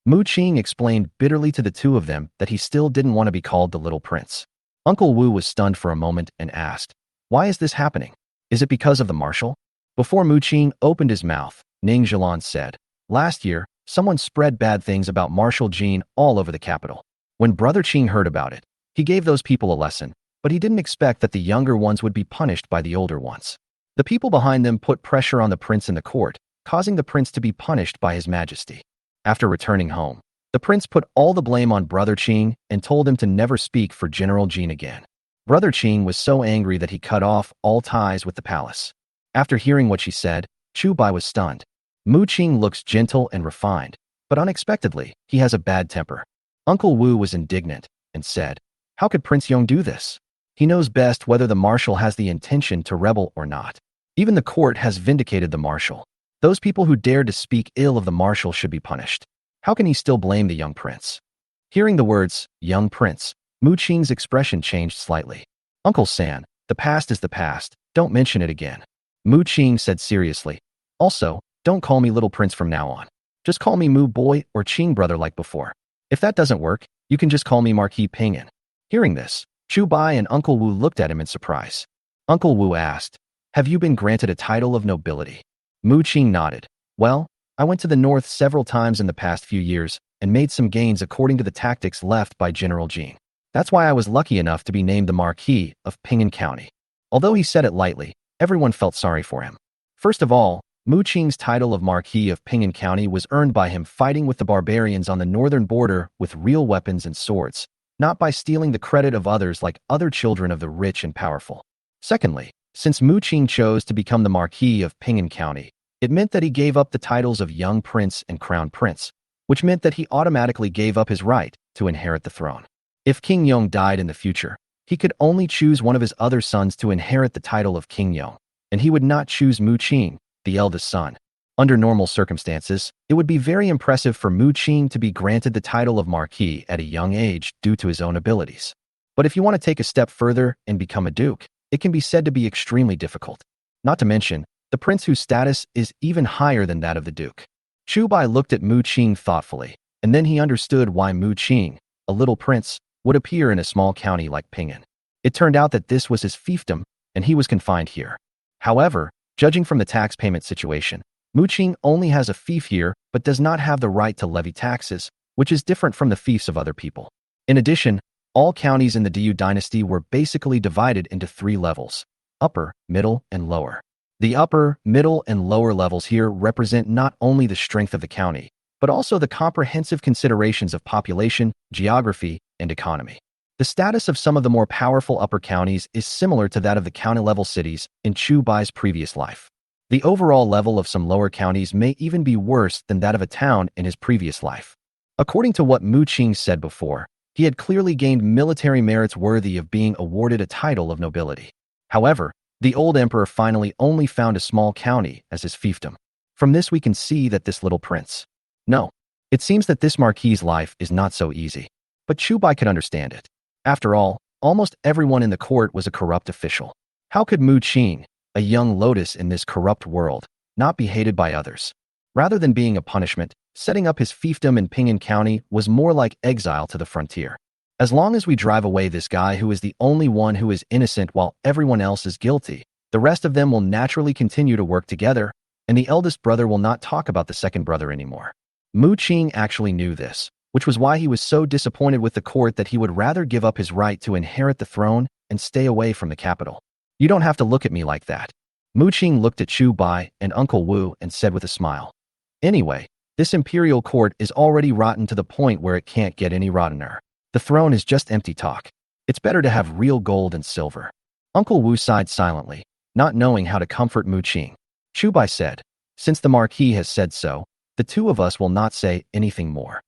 Mu Qing explained bitterly to the two of them that he still didn't want to be called the little prince. Uncle Wu was stunned for a moment and asked, "Why is this happening? Is it because of the marshal?" Before Mu Qing opened his mouth, Ning Zhilan said, "Last year, someone spread bad things about Marshal Jin all over the capital. When Brother Qing heard about it, he gave those people a lesson, but he didn't expect that the younger ones would be punished by the older ones. The people behind them put pressure on the prince in the court, causing the prince to be punished by His Majesty. After returning home, the prince put all the blame on Brother Qing and told him to never speak for General Jin again. Brother Qing was so angry that he cut off all ties with the palace." After hearing what she said, Chu Bai was stunned. Mu Qing looks gentle and refined, but unexpectedly, he has a bad temper. Uncle Wu was indignant and said, "How could Prince Yong do this? He knows best whether the marshal has the intention to rebel or not. Even the court has vindicated the marshal. Those people who dared to speak ill of the marshal should be punished. How can he still blame the young prince?" Hearing the words, young prince, Mu Qing's expression changed slightly. "Uncle San, the past is the past. Don't mention it again." Mu Qing said seriously, "Also, don't call me little prince from now on. Just call me Mu boy or Qing brother like before. If that doesn't work, you can just call me Marquis Pinyin." Hearing this, Chu Bai and Uncle Wu looked at him in surprise. Uncle Wu asked, "Have you been granted a title of nobility?" Mu Qing nodded. "Well, I went to the north several times in the past few years and made some gains according to the tactics left by General Jin. That's why I was lucky enough to be named the Marquis of Pinyin County." Although he said it lightly, everyone felt sorry for him. First of all, Mu Qing's title of Marquis of Pinyin County was earned by him fighting with the barbarians on the northern border with real weapons and swords, not by stealing the credit of others like other children of the rich and powerful. Secondly, since Mu Qing chose to become the Marquis of Pinyin County, it meant that he gave up the titles of Young Prince and Crown Prince, which meant that he automatically gave up his right to inherit the throne. If King Yong died in the future, he could only choose one of his other sons to inherit the title of King Yong, and he would not choose Mu Qing, the eldest son. Under normal circumstances, it would be very impressive for Mu Qing to be granted the title of Marquis at a young age due to his own abilities. But if you want to take a step further and become a duke, it can be said to be extremely difficult. Not to mention, the prince whose status is even higher than that of the duke. Chu Bai looked at Mu Qing thoughtfully, and then he understood why Mu Qing, a little prince, would appear in a small county like Pinyin. It turned out that this was his fiefdom, and he was confined here. However, judging from the tax payment situation, Mu Qing only has a fief here but does not have the right to levy taxes, which is different from the fiefs of other people. In addition, all counties in the Dayu dynasty were basically divided into 3 levels: upper, middle, and lower. The upper, middle, and lower levels here represent not only the strength of the county, but also the comprehensive considerations of population, geography, and economy. The status of some of the more powerful upper counties is similar to that of the county-level cities in Chu Bai's previous life. The overall level of some lower counties may even be worse than that of a town in his previous life. According to what Mu Qing said before, he had clearly gained military merits worthy of being awarded a title of nobility. However, the old emperor finally only found a small county as his fiefdom. From this we can see that this little prince. No, it seems that this marquis's life is not so easy. But Chu Bai could understand it. After all, almost everyone in the court was a corrupt official. How could Mu Qing, a young lotus in this corrupt world, not be hated by others? Rather than being a punishment, setting up his fiefdom in Pinyin County was more like exile to the frontier. As long as we drive away this guy who is the only one who is innocent while everyone else is guilty, the rest of them will naturally continue to work together, and the eldest brother will not talk about the second brother anymore. Mu Qing actually knew this, which was why he was so disappointed with the court that he would rather give up his right to inherit the throne and stay away from the capital. "You don't have to look at me like that." Mu Qing looked at Chu Bai and Uncle Wu and said with a smile, "Anyway, this imperial court is already rotten to the point where it can't get any rottener. The throne is just empty talk. It's better to have real gold and silver." Uncle Wu sighed silently, not knowing how to comfort Mu Qing. Chu Bai said, "Since the Marquis has said so, the two of us will not say anything more."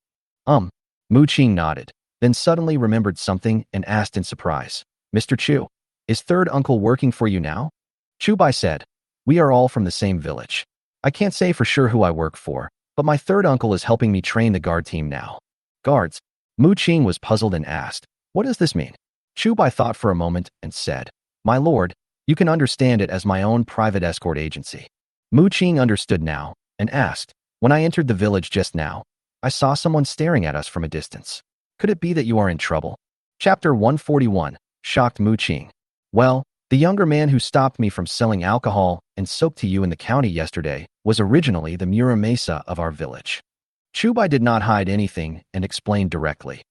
Mu Qing nodded, then suddenly remembered something and asked in surprise, "Mr. Chu, is third uncle working for you now?" Chu Bai said, "We are all from the same village. I can't say for sure who I work for, but my third uncle is helping me train the guard team now. Guards? Mu Qing was puzzled and asked, what does this mean? Chu Bai thought for a moment and said, my lord, you can understand it as my own private escort agency. Mu Qing understood now and asked, when I entered the village just now, I saw someone staring at us from a distance. Could it be that you are in trouble? Chapter 141, shocked Mu Qing. Well, the younger man who stopped me from selling alcohol and soaked to you in the county yesterday was originally the Muramesa of our village. Chu Bai did not hide anything and explained directly.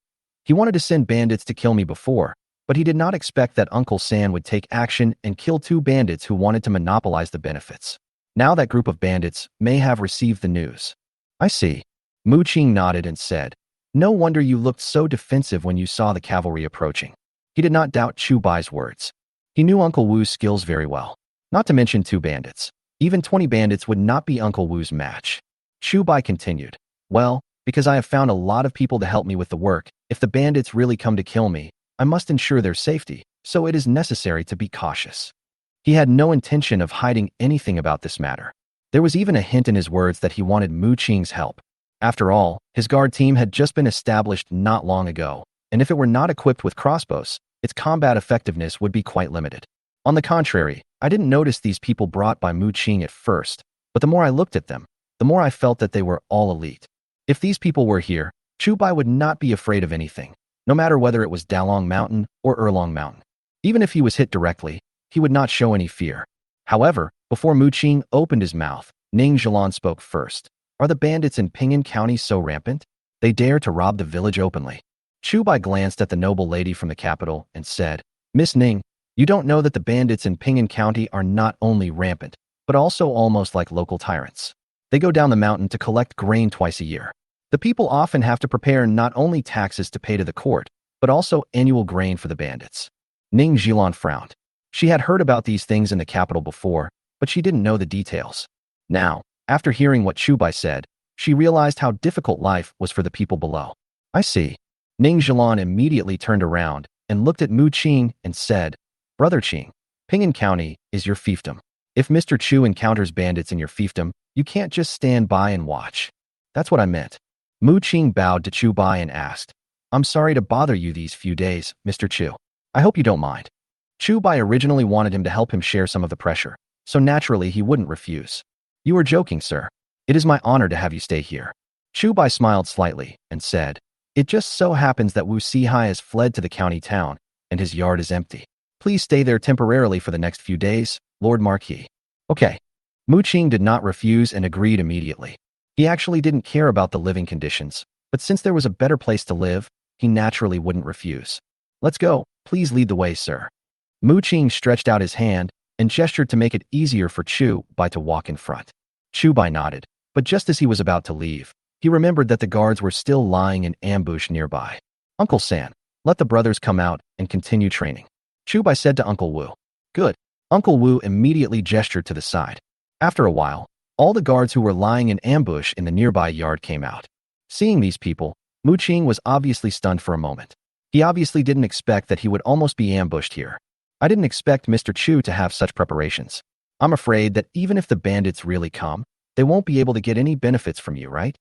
He wanted to send bandits to kill me before, but he did not expect that Uncle San would take action and kill 2 bandits who wanted to monopolize the benefits. Now that group of bandits may have received the news. I see. Mu Qing nodded and said, no wonder you looked so defensive when you saw the cavalry approaching. He did not doubt Chu Bai's words. He knew Uncle Wu's skills very well. Not to mention 2 bandits. Even 20 bandits would not be Uncle Wu's match. Chu Bai continued, well, because I have found a lot of people to help me with the work, if the bandits really come to kill me, I must ensure their safety, so it is necessary to be cautious. He had no intention of hiding anything about this matter. There was even a hint in his words that he wanted Mu Qing's help. After all, his guard team had just been established not long ago, and if it were not equipped with crossbows, its combat effectiveness would be quite limited. On the contrary, I didn't notice these people brought by Mu Qing at first, but the more I looked at them, the more I felt that they were all elite. If these people were here, Chu Bai would not be afraid of anything, no matter whether it was Dalong Mountain or Erlong Mountain. Even if he was hit directly, he would not show any fear. However, before Mu Qing opened his mouth, Ning Zhilan spoke first. Are the bandits in Ping'an County so rampant? They dare to rob the village openly. Chu Bai glanced at the noble lady from the capital and said, Miss Ning, you don't know that the bandits in Ping'an County are not only rampant, but also almost like local tyrants. They go down the mountain to collect grain twice a year. The people often have to prepare not only taxes to pay to the court, but also annual grain for the bandits. Ning Zhilan frowned. She had heard about these things in the capital before, but she didn't know the details. Now, after hearing what Chu Bai said, she realized how difficult life was for the people below. I see. Ning Zhilan immediately turned around and looked at Mu Qing and said, Brother Qing, Ping'an County is your fiefdom. If Mr. Chu encounters bandits in your fiefdom, you can't just stand by and watch. That's what I meant. Mu Qing bowed to Chu Bai and asked, I'm sorry to bother you these few days, Mr. Chu. I hope you don't mind. Chu Bai originally wanted him to help him share some of the pressure, so naturally he wouldn't refuse. You are joking, sir. It is my honor to have you stay here. Chu Bai smiled slightly and said, It just so happens that Wu Sihai has fled to the county town, and his yard is empty. Please stay there temporarily for the next few days, Lord Marquis. Okay. Mu Qing did not refuse and agreed immediately. He actually didn't care about the living conditions, but since there was a better place to live, he naturally wouldn't refuse. Let's go. Please lead the way, sir. Mu Qing stretched out his hand and gestured to make it easier for Chu Bai to walk in front. Chu Bai nodded, but just as he was about to leave, he remembered that the guards were still lying in ambush nearby. Uncle San, let the brothers come out and continue training. Chu Bai said to Uncle Wu. Good. Uncle Wu immediately gestured to the side. After a while, all the guards who were lying in ambush in the nearby yard came out. Seeing these people, Mu Qing was obviously stunned for a moment. He obviously didn't expect that he would almost be ambushed here. I didn't expect Mr. Chu to have such preparations. I'm afraid that even if the bandits really come, they won't be able to get any benefits from you, right?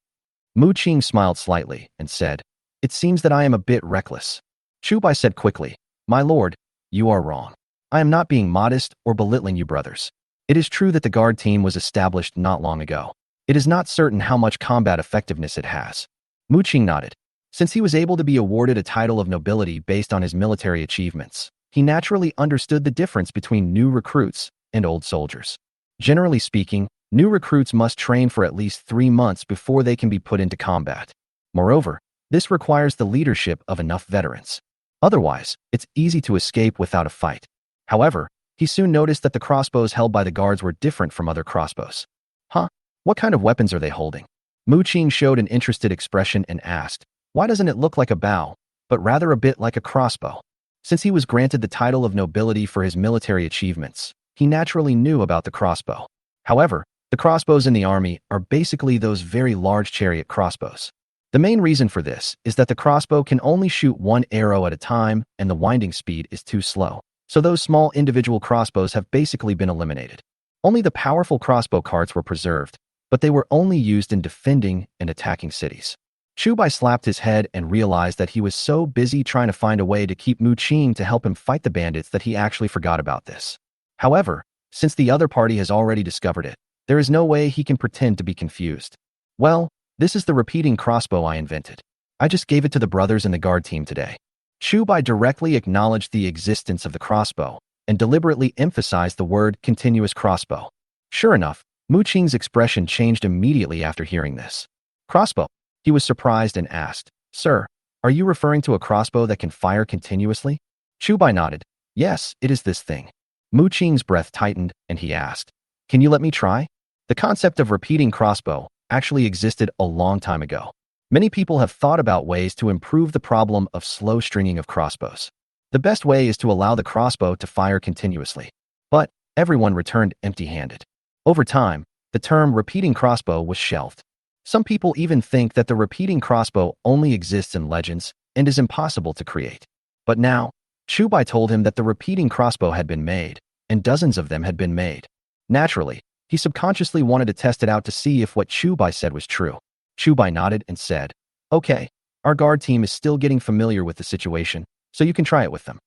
Mu Qing smiled slightly and said, It seems that I am a bit reckless. Chu Bai said quickly, My lord, you are wrong. I am not being modest or belittling you brothers. It is true that the guard team was established not long ago. It is not certain how much combat effectiveness it has. Mu Qing nodded. Since he was able to be awarded a title of nobility based on his military achievements, he naturally understood the difference between new recruits and old soldiers. Generally speaking, new recruits must train for at least 3 months before they can be put into combat. Moreover, this requires the leadership of enough veterans. Otherwise, it's easy to escape without a fight. However, he soon noticed that the crossbows held by the guards were different from other crossbows. Huh? What kind of weapons are they holding? Mu Qing showed an interested expression and asked, Why doesn't it look like a bow, but rather a bit like a crossbow? Since he was granted the title of nobility for his military achievements, he naturally knew about the crossbow. However, the crossbows in the army are basically those very large chariot crossbows. The main reason for this is that the crossbow can only shoot 1 arrow at a time and the winding speed is too slow. So those small individual crossbows have basically been eliminated. Only the powerful crossbow carts were preserved, but they were only used in defending and attacking cities. Chu Bai slapped his head and realized that he was so busy trying to find a way to keep Mu Qing to help him fight the bandits that he actually forgot about this. However, since the other party has already discovered it, there is no way he can pretend to be confused. Well, this is the repeating crossbow I invented. I just gave it to the brothers in the guard team today. Chu Bai directly acknowledged the existence of the crossbow and deliberately emphasized the word continuous crossbow. Sure enough, Mu Qing's expression changed immediately after hearing this. Crossbow? He was surprised and asked, Sir, are you referring to a crossbow that can fire continuously? Chu Bai nodded. Yes, it is this thing. Mu Qing's breath tightened and he asked, Can you let me try? The concept of repeating crossbow actually existed a long time ago. Many people have thought about ways to improve the problem of slow stringing of crossbows. The best way is to allow the crossbow to fire continuously. But everyone returned empty-handed. Over time, the term repeating crossbow was shelved. Some people even think that the repeating crossbow only exists in legends and is impossible to create. But now, Chu Bai told him that the repeating crossbow had been made, and dozens of them had been made. Naturally, he subconsciously wanted to test it out to see if what Chu Bai said was true. Chu Bai nodded and said, Okay, our guard team is still getting familiar with the situation, so you can try it with them.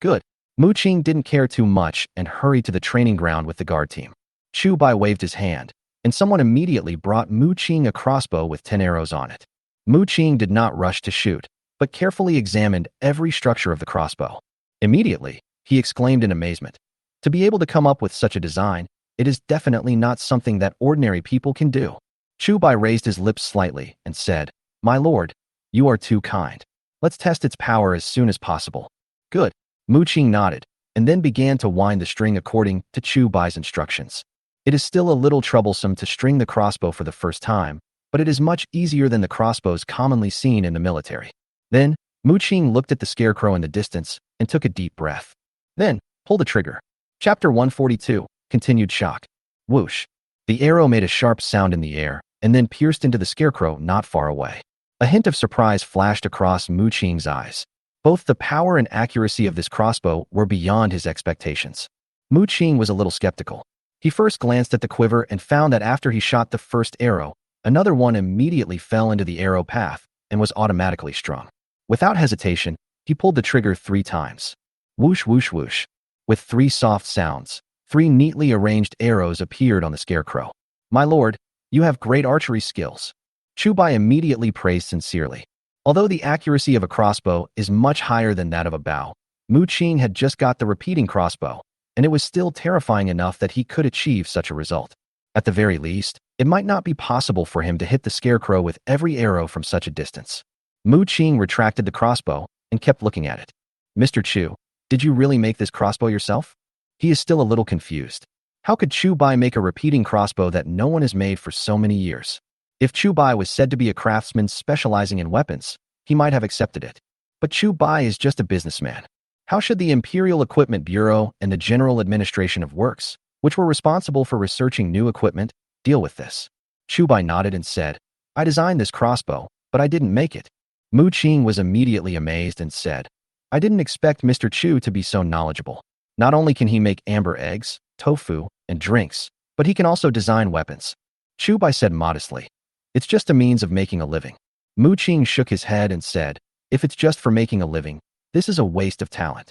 Good. Mu Qing didn't care too much and hurried to the training ground with the guard team. Chu Bai waved his hand, and someone immediately brought Mu Qing a crossbow with 10 arrows on it. Mu Qing did not rush to shoot, but carefully examined every structure of the crossbow. Immediately, he exclaimed in amazement. To be able to come up with such a design, it is definitely not something that ordinary people can do. Chu Bai raised his lips slightly and said, My lord, you are too kind. Let's test its power as soon as possible. Good. Mu Qing nodded, and then began to wind the string according to Chu Bai's instructions. It is still a little troublesome to string the crossbow for the first time, but it is much easier than the crossbows commonly seen in the military. Then, Mu Qing looked at the scarecrow in the distance and took a deep breath. Then, pull the trigger. Chapter 142, Continued Shock. Whoosh. The arrow made a sharp sound in the air and then pierced into the scarecrow not far away. A hint of surprise flashed across Mu Qing's eyes. Both the power and accuracy of this crossbow were beyond his expectations. Mu Qing was a little skeptical. He first glanced at the quiver and found that after he shot the first arrow, another one immediately fell into the arrow path and was automatically strung. Without hesitation, he pulled the trigger 3 times. Whoosh, whoosh, whoosh. With 3 soft sounds, 3 neatly arranged arrows appeared on the scarecrow. My lord, you have great archery skills. Chu Bai immediately praised sincerely. Although the accuracy of a crossbow is much higher than that of a bow, Mu Qing had just got the repeating crossbow, and it was still terrifying enough that he could achieve such a result. At the very least, it might not be possible for him to hit the scarecrow with every arrow from such a distance. Mu Qing retracted the crossbow and kept looking at it. Mr. Chu, did you really make this crossbow yourself? He is still a little confused. How could Chu Bai make a repeating crossbow that no one has made for so many years? If Chu Bai was said to be a craftsman specializing in weapons, he might have accepted it. But Chu Bai is just a businessman. How should the Imperial Equipment Bureau and the General Administration of Works, which were responsible for researching new equipment, deal with this? Chu Bai nodded and said, I designed this crossbow, but I didn't make it. Mu Qing was immediately amazed and said, I didn't expect Mr. Chu to be so knowledgeable. Not only can he make amber eggs, tofu, and drinks, but he can also design weapons. Chu Bai said modestly, It's just a means of making a living. Mu Qing shook his head and said, If it's just for making a living, this is a waste of talent.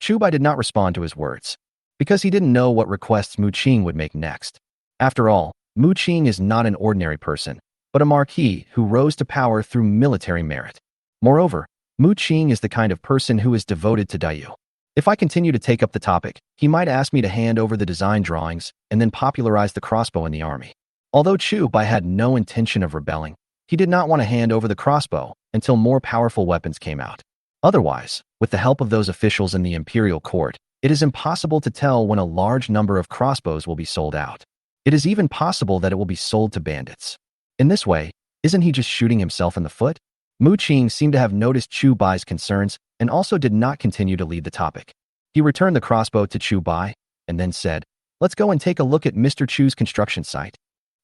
Chu Bai did not respond to his words, because he didn't know what requests Mu Qing would make next. After all, Mu Qing is not an ordinary person, but a marquis who rose to power through military merit. Moreover, Mu Qing is the kind of person who is devoted to Dayu. If I continue to take up the topic, he might ask me to hand over the design drawings and then popularize the crossbow in the army. Although Chu Bai had no intention of rebelling, he did not want to hand over the crossbow until more powerful weapons came out. Otherwise, with the help of those officials in the imperial court, it is impossible to tell when a large number of crossbows will be sold out. It is even possible that it will be sold to bandits. In this way, isn't he just shooting himself in the foot? Mu Qing seemed to have noticed Chu Bai's concerns and also did not continue to lead the topic. He returned the crossbow to Chu Bai and then said, Let's go and take a look at Mr. Chu's construction site.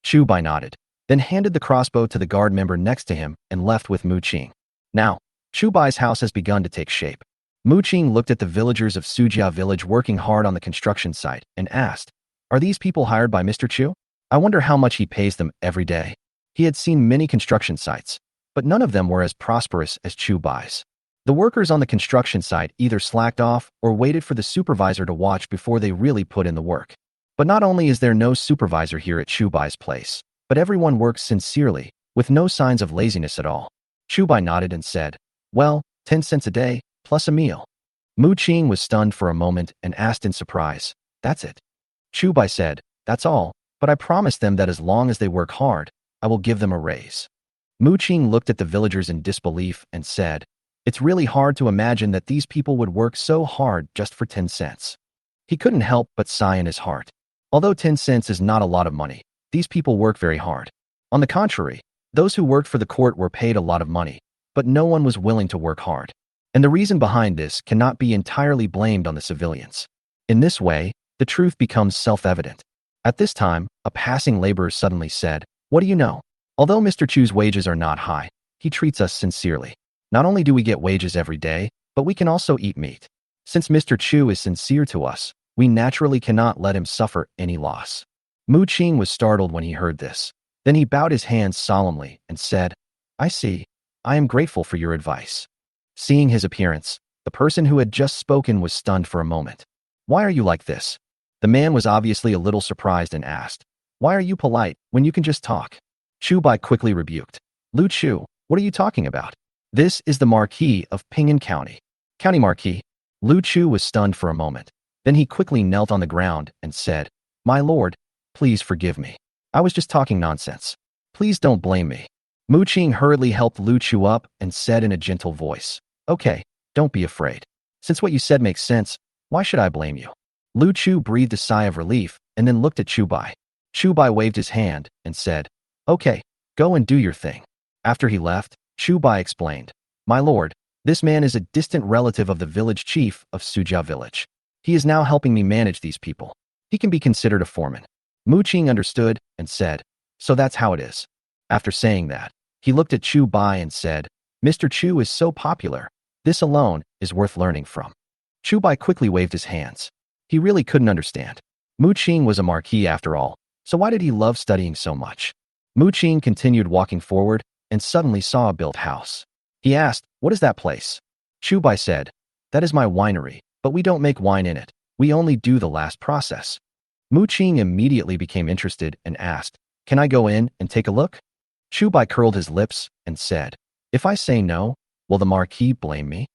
Chu Bai nodded, then handed the crossbow to the guard member next to him and left with Mu Qing. Now, Chu Bai's house has begun to take shape. Mu Qing looked at the villagers of Sujia village working hard on the construction site and asked, Are these people hired by Mr. Chu? I wonder how much he pays them every day. He had seen many construction sites, but none of them were as prosperous as Chu Bai's. The workers on the construction site either slacked off or waited for the supervisor to watch before they really put in the work. But not only is there no supervisor here at Chu Bai's place, but everyone works sincerely, with no signs of laziness at all. Chu Bai nodded and said, "Well, 10 cents a day, plus a meal." Mu Qing was stunned for a moment and asked in surprise, "That's it?" Chu Bai said, "That's all, but I promised them that as long as they work hard, I will give them a raise." Mu Qing looked at the villagers in disbelief and said, "It's really hard to imagine that these people would work so hard just for 10 cents. He couldn't help but sigh in his heart. Although 10 cents is not a lot of money, these people work very hard. On the contrary, those who worked for the court were paid a lot of money, but no one was willing to work hard. And the reason behind this cannot be entirely blamed on the civilians. In this way, the truth becomes self-evident." At this time, a passing laborer suddenly said, "What do you know? Although Mr. Chu's wages are not high, he treats us sincerely. Not only do we get wages every day, but we can also eat meat. Since Mr. Chu is sincere to us, we naturally cannot let him suffer any loss." Mu Qing was startled when he heard this. Then he bowed his hands solemnly and said, "I see. I am grateful for your advice." Seeing his appearance, the person who had just spoken was stunned for a moment. "Why are you like this?" The man was obviously a little surprised and asked, "Why are you polite when you can just talk?" Chu Bai quickly rebuked, "Lu Chu, what are you talking about? This is the Marquis of Ping'an County." "County Marquis?" Lu Chu was stunned for a moment. Then he quickly knelt on the ground and said, "My lord, please forgive me. I was just talking nonsense. Please don't blame me." Mu Qing hurriedly helped Lu Chu up and said in a gentle voice, "Okay, don't be afraid. Since what you said makes sense, why should I blame you?" Lu Chu breathed a sigh of relief and then looked at Chu Bai. Chu Bai waved his hand and said, "Okay, go and do your thing." After he left, Chu Bai explained, "My lord, this man is a distant relative of the village chief of Sujia village. He is now helping me manage these people. He can be considered a foreman." Mu Qing understood and said, "So that's how it is." After saying that, he looked at Chu Bai and said, "Mr. Chu is so popular. This alone is worth learning from." Chu Bai quickly waved his hands. He really couldn't understand. Mu Qing was a marquis after all, so why did he love studying so much? Mu Qing continued walking forward and suddenly saw a built house. He asked, "What is that place?" Chu Bai said, "That is my winery, but we don't make wine in it. We only do the last process." Mu Qing immediately became interested and asked, "Can I go in and take a look?" Chu Bai curled his lips and said, "If I say no, will the marquis blame me?"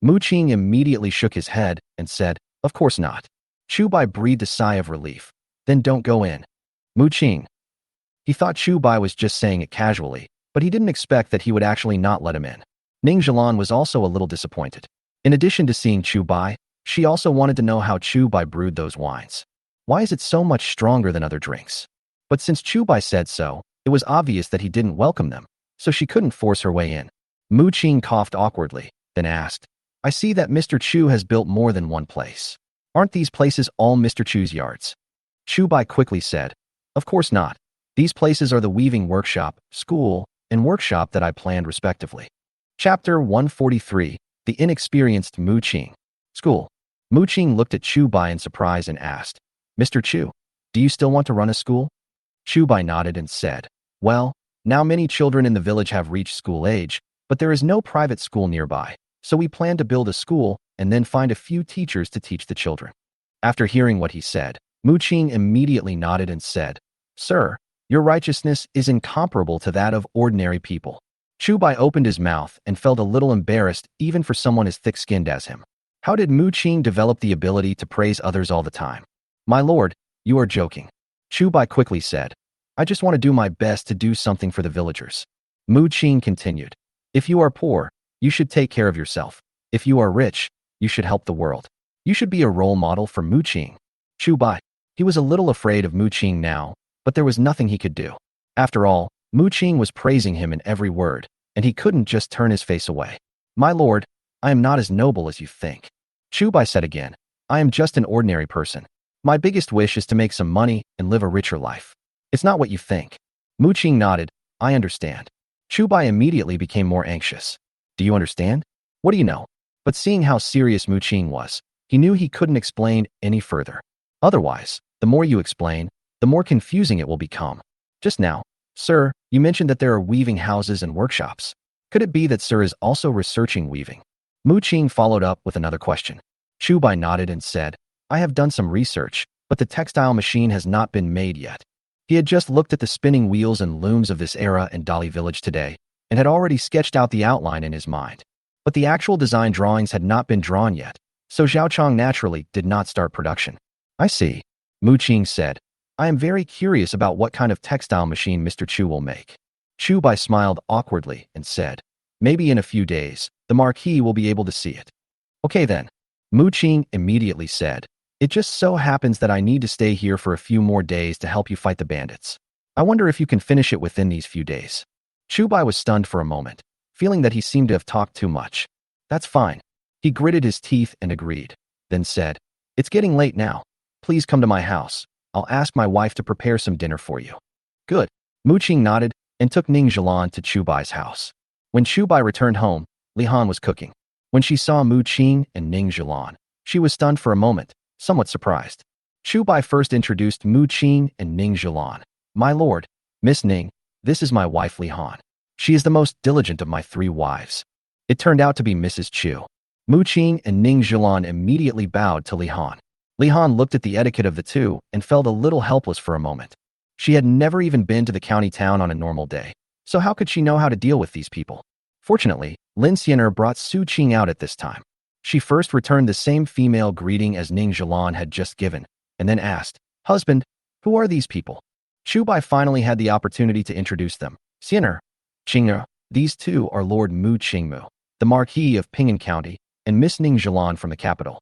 Mu Qing immediately shook his head and said, "Of course not." Chu Bai breathed a sigh of relief. "Then don't go in." Mu Qing. He thought Chu Bai was just saying it casually, but he didn't expect that he would actually not let him in. Ning Zhilan was also a little disappointed. In addition to seeing Chu Bai, she also wanted to know how Chu Bai brewed those wines. Why is it so much stronger than other drinks? But since Chu Bai said so, it was obvious that he didn't welcome them, so she couldn't force her way in. Mu Qing coughed awkwardly, then asked, "I see that Mr. Chu has built more than one place. Aren't these places all Mr. Chu's yards?" Chu Bai quickly said, "Of course not. These places are the weaving workshop, school, and workshop that I planned respectively." Chapter 143, The Inexperienced Mu Qing. School. Mu Qing looked at Chu Bai in surprise and asked, "Mr. Chu, do you still want to run a school?" Chu Bai nodded and said, "Well, now many children in the village have reached school age, but there is no private school nearby, so we plan to build a school and then find a few teachers to teach the children." After hearing what he said, Mu Qing immediately nodded and said, "Sir, your righteousness is incomparable to that of ordinary people." Chu Bai opened his mouth and felt a little embarrassed even for someone as thick-skinned as him. How did Mu Qing develop the ability to praise others all the time? "My lord, you are joking." Chu Bai quickly said, "I just want to do my best to do something for the villagers." Mu Qing continued, "If you are poor, you should take care of yourself. If you are rich, you should help the world. You should be a role model for Mu Qing." Chu Bai. He was a little afraid of Mu Qing now, but there was nothing he could do. After all, Mu Qing was praising him in every word, and he couldn't just turn his face away. "My lord, I am not as noble as you think." Chu Bai said again, "I am just an ordinary person. My biggest wish is to make some money and live a richer life. It's not what you think." Mu Qing nodded, "I understand." Chu Bai immediately became more anxious. "Do you understand? What do you know?" But seeing how serious Mu Qing was, he knew he couldn't explain any further. Otherwise, the more you explain, the more confusing it will become. Just now, sir, you mentioned that there are weaving houses and workshops. Could it be that sir is also researching weaving? Mu Qing followed up with another question. Chu Bai nodded and said, I have done some research, but the textile machine has not been made yet. He had just looked at the spinning wheels and looms of this era in Dali village today, and had already sketched out the outline in his mind. But the actual design drawings had not been drawn yet, so Zhaochang naturally did not start production. I see, Mu Qing said. I am very curious about what kind of textile machine Mr. Chu will make. Chu Bai smiled awkwardly and said, maybe in a few days, the Marquis will be able to see it. Okay then, Mu Qing immediately said. It just so happens that I need to stay here for a few more days to help you fight the bandits. I wonder if you can finish it within these few days. Chu Bai was stunned for a moment, feeling that he seemed to have talked too much. That's fine. He gritted his teeth and agreed, then said, it's getting late now. Please come to my house. I'll ask my wife to prepare some dinner for you. Good. Mu Qing nodded and took Ning Zhilan to Chu Bai's house. When Chu Bai returned home, Li Han was cooking. When she saw Mu Qing and Ning Zhilan, she was stunned for a moment, somewhat surprised. Chu Bai first introduced Mu Qing and Ning Zhilan. My lord, Miss Ning, this is my wife Li Han. She is the most diligent of my 3 wives. It turned out to be Mrs. Chu. Mu Qing and Ning Zhilan immediately bowed to Li Han. Li Han looked at the etiquette of the two and felt a little helpless for a moment. She had never even been to the county town on a normal day, so how could she know how to deal with these people? Fortunately, Lin Xiener brought Su Qing out at this time. She first returned the same female greeting as Ning Zhilan had just given, and then asked, Husband, who are these people? Chu Bai finally had the opportunity to introduce them. Xiener, Qing'e, these two are Lord Mu Qingmu, the Marquis of Ping'an County, and Miss Ning Zhilan from the capital.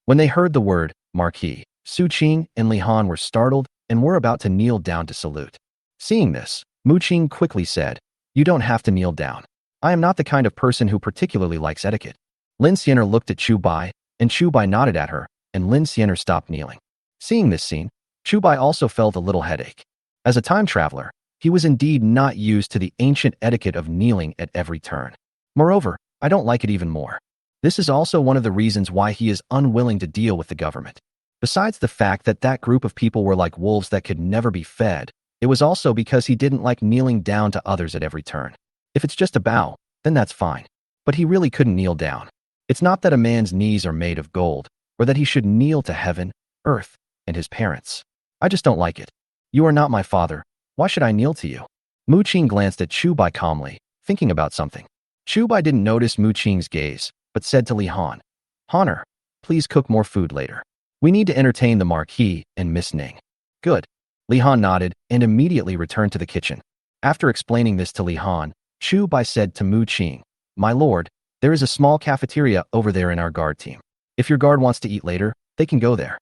When they heard the word, Marquis, Su Qing and Li Han were startled and were about to kneel down to salute. Seeing this, Mu Qing quickly said, You don't have to kneel down. I am not the kind of person who particularly likes etiquette. Lin Xiener looked at Chu Bai, and Chu Bai nodded at her, and Lin Xiener stopped kneeling. Seeing this scene, Chu Bai also felt a little headache. As a time traveler, he was indeed not used to the ancient etiquette of kneeling at every turn. Moreover, I don't like it even more. This is also one of the reasons why he is unwilling to deal with the government. Besides the fact that that group of people were like wolves that could never be fed, it was also because he didn't like kneeling down to others at every turn. If it's just a bow, then that's fine. But he really couldn't kneel down. It's not that a man's knees are made of gold, or that he should kneel to heaven, earth, and his parents. I just don't like it. You are not my father. Why should I kneel to you? Mu Qing glanced at Chu Bai calmly, thinking about something. Chu Bai didn't notice Mu Qing's gaze, but said to Li Han, Honor, please cook more food later. We need to entertain the Marquis and Miss Ning. Good. Li Han nodded and immediately returned to the kitchen. After explaining this to Li Han, Chu Bai said to Mu Qing, My lord, there is a small cafeteria over there in our guard team. If your guard wants to eat later, they can go there.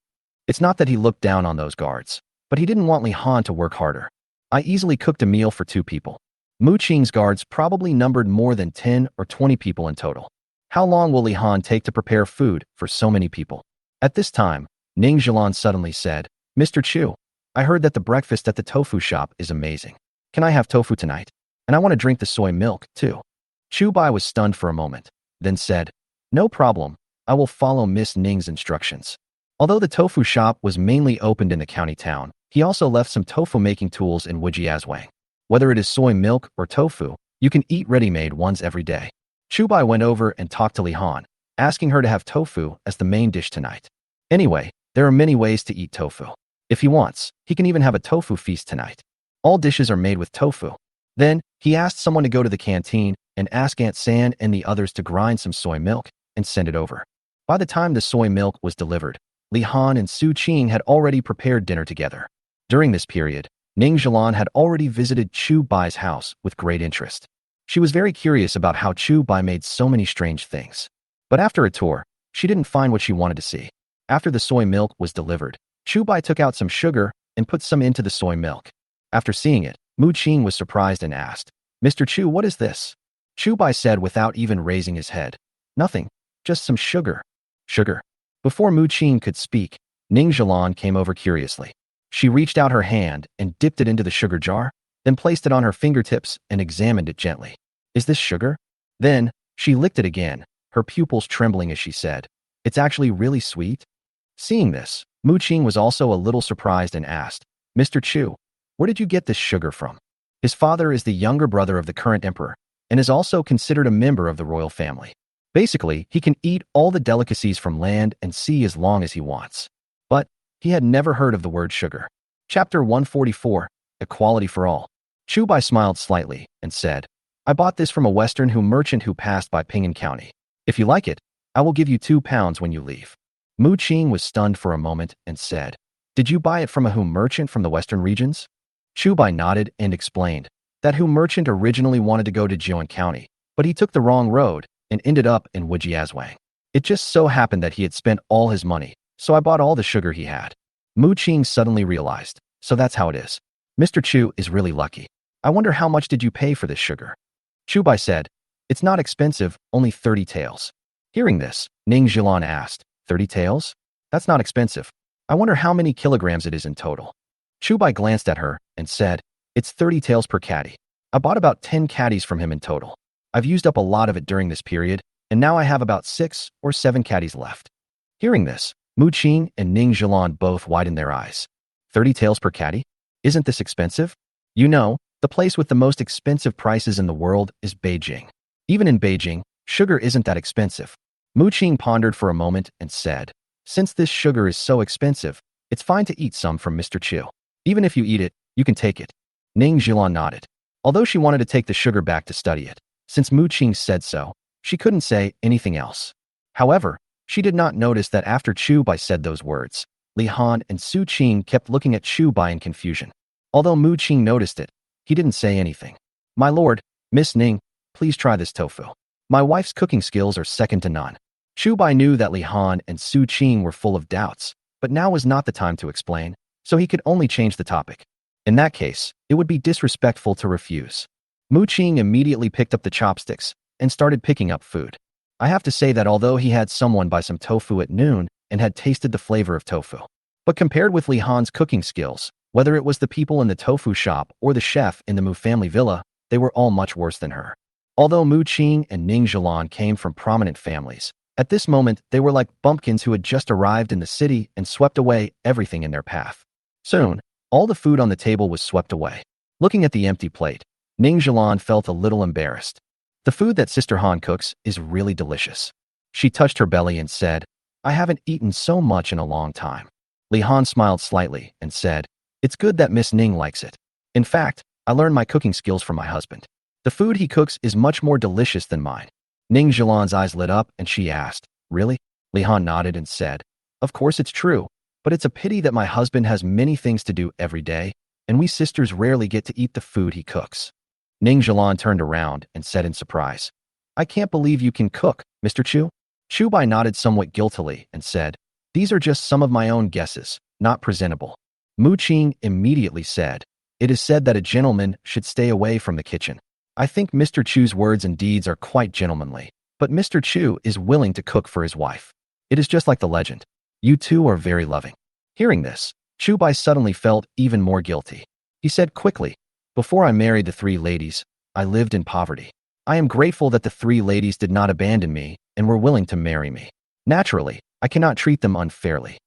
It's not that he looked down on those guards, but he didn't want Li Han to work harder. I easily cooked a meal for 2 people. Mu Qing's guards probably numbered more than 10 or 20 people in total. How long will Li Han take to prepare food for so many people? At this time, Ning Zhilan suddenly said, Mr. Chu, I heard that the breakfast at the tofu shop is amazing. Can I have tofu tonight? And I want to drink the soy milk, too. Chu Bai was stunned for a moment, then said, No problem, I will follow Miss Ning's instructions. Although the tofu shop was mainly opened in the county town, he also left some tofu-making tools in Wujiazwang. Whether it is soy milk or tofu, you can eat ready-made ones every day. Chu Bai went over and talked to Li Han, asking her to have tofu as the main dish tonight. Anyway, there are many ways to eat tofu. If he wants, he can even have a tofu feast tonight. All dishes are made with tofu. Then, he asked someone to go to the canteen and ask Aunt San and the others to grind some soy milk and send it over. By the time the soy milk was delivered, Li Han and Su Qing had already prepared dinner together. During this period, Ning Zhilan had already visited Chu Bai's house with great interest. She was very curious about how Chu Bai made so many strange things. But after a tour, she didn't find what she wanted to see. After the soy milk was delivered, Chu Bai took out some sugar and put some into the soy milk. After seeing it, Mu Qing was surprised and asked, Mr. Chu, what is this? Chu Bai said without even raising his head, Nothing, just some sugar. Sugar. Before Mu Qing could speak, Ning Zhilan came over curiously. She reached out her hand and dipped it into the sugar jar, then placed it on her fingertips and examined it gently. Is this sugar? Then, she licked it again, her pupils trembling as she said, It's actually really sweet. Seeing this, Mu Qing was also a little surprised and asked, Mr. Chu, where did you get this sugar from? His father is the younger brother of the current emperor and is also considered a member of the royal family. Basically, he can eat all the delicacies from land and sea as long as he wants. But he had never heard of the word sugar. Chapter 144, Equality for All. Chu Bai smiled slightly and said, I bought this from a Western merchant who passed by Ping'an County. If you like it, I will give you £2 when you leave. Mu Qing was stunned for a moment and said, Did you buy it from a merchant from the Western regions? Chu Bai nodded and explained that merchant originally wanted to go to Jiuan County, but he took the wrong road and ended up in Wujiazwang. It just so happened that he had spent all his money, so I bought all the sugar he had. Mu Qing suddenly realized, so that's how it is. Mr. Chu is really lucky. I wonder how much did you pay for this sugar? Chu Bai said, It's not expensive, only 30 taels. Hearing this, Ning Zhilan asked, 30 taels? That's not expensive. I wonder how many kilograms it is in total. Chu Bai glanced at her and said, It's 30 taels per caddy. I bought about 10 caddies from him in total. I've used up a lot of it during this period, and now I have about 6 or 7 caddies left. Hearing this, Mu Qing and Ning Zhilan both widened their eyes. 30 taels per caddy? Isn't this expensive? You know, the place with the most expensive prices in the world is Beijing. Even in Beijing, sugar isn't that expensive. Mu Qing pondered for a moment and said, Since this sugar is so expensive, it's fine to eat some from Mr. Chu. Even if you eat it, you can take it. Ning Zhilan nodded. Although she wanted to take the sugar back to study it, since Mu Qing said so, she couldn't say anything else. However, she did not notice that after Chu Bai said those words, Li Han and Su Qing kept looking at Chu Bai in confusion. Although Mu Qing noticed it, he didn't say anything. My lord, Miss Ning, please try this tofu. My wife's cooking skills are second to none. Chu Bai knew that Li Han and Su Qing were full of doubts, but now was not the time to explain, so he could only change the topic. In that case, it would be disrespectful to refuse. Mu Qing immediately picked up the chopsticks and started picking up food. I have to say that although he had someone buy some tofu at noon and had tasted the flavor of tofu, but compared with Li Han's cooking skills, whether it was the people in the tofu shop or the chef in the Mu family villa, they were all much worse than her. Although Mu Qing and Ning Zhilan came from prominent families, at this moment they were like bumpkins who had just arrived in the city and swept away everything in their path. Soon, all the food on the table was swept away. Looking at the empty plate, Ning Zhilan felt a little embarrassed. The food that Sister Han cooks is really delicious. She touched her belly and said, I haven't eaten so much in a long time. Li Han smiled slightly and said, It's good that Miss Ning likes it. In fact, I learned my cooking skills from my husband. The food he cooks is much more delicious than mine. Ning Zhilan's eyes lit up and she asked, Really? Li Han nodded and said, Of course it's true, but it's a pity that my husband has many things to do every day, and we sisters rarely get to eat the food he cooks. Ning Zhilan turned around and said in surprise, I can't believe you can cook, Mr. Chu. Chu Bai nodded somewhat guiltily and said, These are just some of my own guesses, not presentable. Mu Qing immediately said, It is said that a gentleman should stay away from the kitchen. I think Mr. Chu's words and deeds are quite gentlemanly, but Mr. Chu is willing to cook for his wife. It is just like the legend. You two are very loving. Hearing this, Chu Bai suddenly felt even more guilty. He said quickly, Before I married the 3 ladies, I lived in poverty. I am grateful that the 3 ladies did not abandon me and were willing to marry me. Naturally, I cannot treat them unfairly.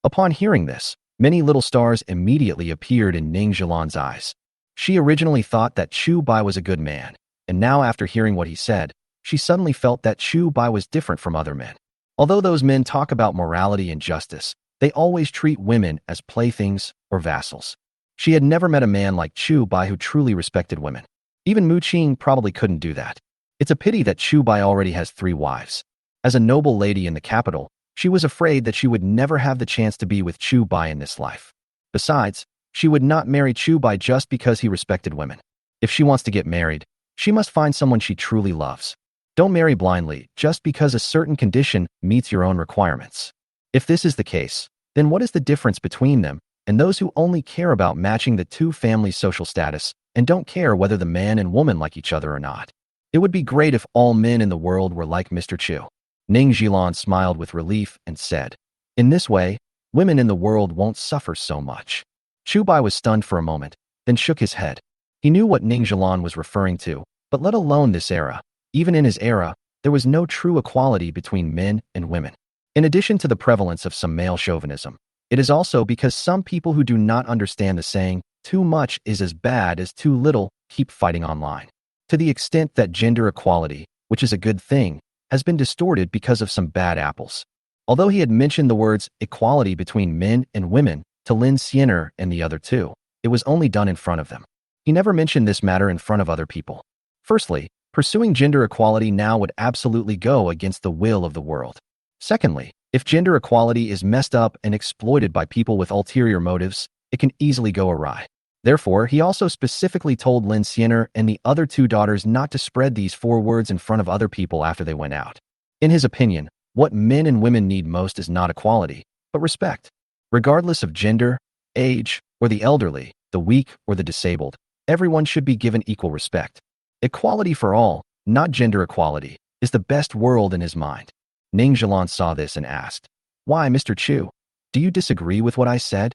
Upon hearing this, many little stars immediately appeared in Ning Zhilan's eyes. She originally thought that Chu Bai was a good man, and now after hearing what he said, she suddenly felt that Chu Bai was different from other men. Although those men talk about morality and justice, they always treat women as playthings or vassals. She had never met a man like Chu Bai who truly respected women. Even Mu Qing probably couldn't do that. It's a pity that Chu Bai already has 3 wives. As a noble lady in the capital, she was afraid that she would never have the chance to be with Chu Bai in this life. Besides, she would not marry Chu Bai just because he respected women. If she wants to get married, she must find someone she truly loves. Don't marry blindly just because a certain condition meets your own requirements. If this is the case, then what is the difference between them and those who only care about matching the 2 families' social status and don't care whether the man and woman like each other or not? It would be great if all men in the world were like Mr. Chu. Ning Zhilan smiled with relief and said, In this way, women in the world won't suffer so much. Chu Bai was stunned for a moment, then shook his head. He knew what Ning Zhilan was referring to, but let alone this era. Even in his era, there was no true equality between men and women. In addition to the prevalence of some male chauvinism, It is also because some people who do not understand the saying, too much is as bad as too little, keep fighting online. To the extent that gender equality, which is a good thing, has been distorted because of some bad apples. Although he had mentioned the words equality between men and women to Lin Siener and the other two, it was only done in front of them. He never mentioned this matter in front of other people. Firstly, pursuing gender equality now would absolutely go against the will of the world. Secondly, if gender equality is messed up and exploited by people with ulterior motives, it can easily go awry. Therefore, he also specifically told Lin Siener and the other two daughters not to spread these 4 words in front of other people after they went out. In his opinion, what men and women need most is not equality, but respect. Regardless of gender, age, or the elderly, the weak, or the disabled, everyone should be given equal respect. Equality for all, not gender equality, is the best world in his mind. Ning Zhilan saw this and asked, "Why, Mr. Chu? Do you disagree with what I said?"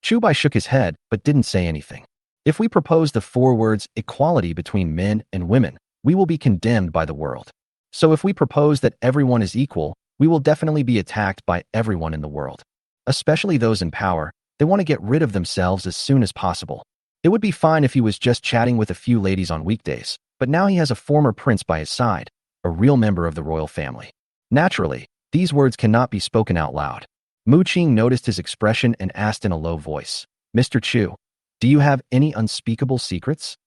Chu Bai shook his head but didn't say anything. If we propose the 4 words equality between men and women, we will be condemned by the world. So if we propose that everyone is equal, we will definitely be attacked by everyone in the world. Especially those in power, they want to get rid of themselves as soon as possible. It would be fine if he was just chatting with a few ladies on weekdays, but now he has a former prince by his side, a real member of the royal family. Naturally, these words cannot be spoken out loud. Mu Qing noticed his expression and asked in a low voice, "Mr. Chu, do you have any unspeakable secrets?"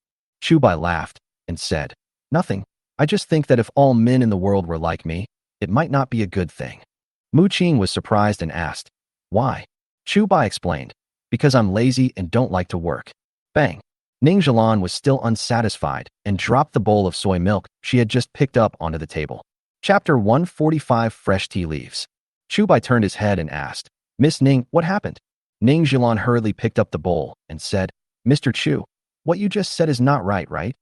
Chu Bai laughed and said, "Nothing. I just think that if all men in the world were like me, it might not be a good thing." Mu Qing was surprised and asked, "Why?" Chu Bai explained, "Because I'm lazy and don't like to work." Bang! Ning Zhilan was still unsatisfied and dropped the bowl of soy milk she had just picked up onto the table. Chapter 145 Fresh Tea Leaves. Chu Bai turned his head and asked, "Miss Ning, what happened?" Ning Zhilan hurriedly picked up the bowl and said, "Mr. Chu, what you just said is not right?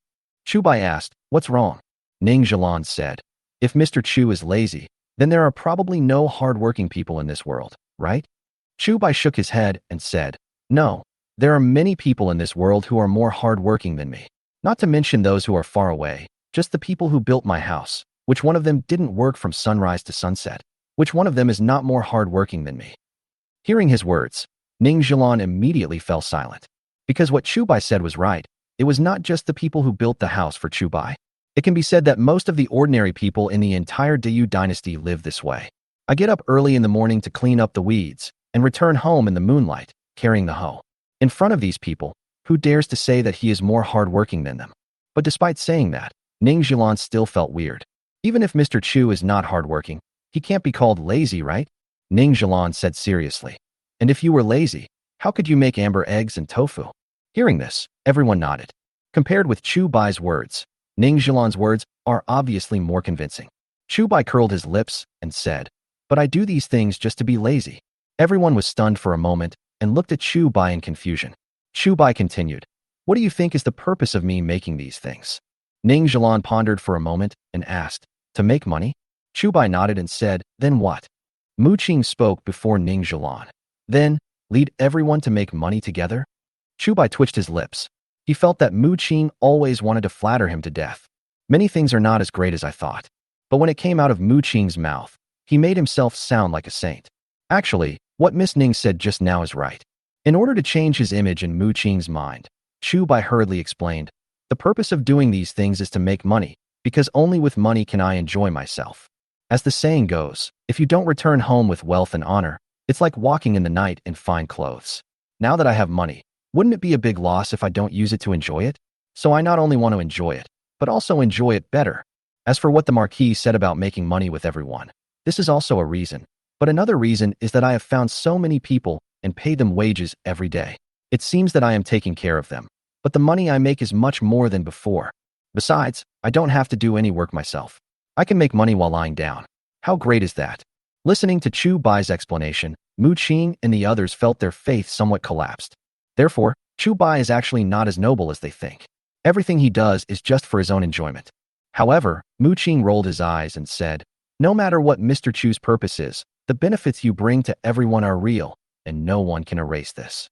Chu Bai asked, "What's wrong?" Ning Zhilan said, "If Mr. Chu is lazy, then there are probably no hard-working people in this world, right?" Chu Bai shook his head and said, "No, there are many people in this world who are more hard-working than me. Not to mention those who are far away, just the people who built my house. Which one of them didn't work from sunrise to sunset? Which one of them is not more hard-working than me?" Hearing his words, Ning Zhilan immediately fell silent. Because what Chu Bai said was right, it was not just the people who built the house for Chu Bai. It can be said that most of the ordinary people in the entire Dayu dynasty live this way. I get up early in the morning to clean up the weeds and return home in the moonlight, carrying the hoe. In front of these people, who dares to say that he is more hard-working than them? But despite saying that, Ning Zhilan still felt weird. Even if Mr. Chu is not hard-working, he can't be called lazy, right? Ning Zhilan said seriously. "And if you were lazy, how could you make amber eggs and tofu?" Hearing this, everyone nodded. Compared with Chu Bai's words, Ning Zhilan's words are obviously more convincing. Chu Bai curled his lips and said, "But I do these things just to be lazy." Everyone was stunned for a moment and looked at Chu Bai in confusion. Chu Bai continued, "What do you think is the purpose of me making these things?" Ning Zhilan pondered for a moment and asked, "To make money?" Chu Bai nodded and said, "Then what?" Mu Qing spoke before Ning Zhilan. "Then, lead everyone to make money together?" Chu Bai twitched his lips. He felt that Mu Qing always wanted to flatter him to death. Many things are not as great as I thought. But when it came out of Mu Qing's mouth, he made himself sound like a saint. Actually, what Miss Ning said just now is right. In order to change his image in Mu Qing's mind, Chu Bai hurriedly explained, "The purpose of doing these things is to make money, because only with money can I enjoy myself. As the saying goes, if you don't return home with wealth and honor, it's like walking in the night in fine clothes. Now that I have money, wouldn't it be a big loss if I don't use it to enjoy it? So I not only want to enjoy it, but also enjoy it better." As for what the Marquis said about making money with everyone, this is also a reason. But another reason is that I have found so many people and paid them wages every day. It seems that I am taking care of them, but the money I make is much more than before. Besides, I don't have to do any work myself. I can make money while lying down. How great is that? Listening to Chu Bai's explanation, Mu Qing and the others felt their faith somewhat collapsed. Therefore, Chu Bai is actually not as noble as they think. Everything he does is just for his own enjoyment. However, Mu Qing rolled his eyes and said, "No matter what Mr. Chu's purpose is, the benefits you bring to everyone are real, and no one can erase this."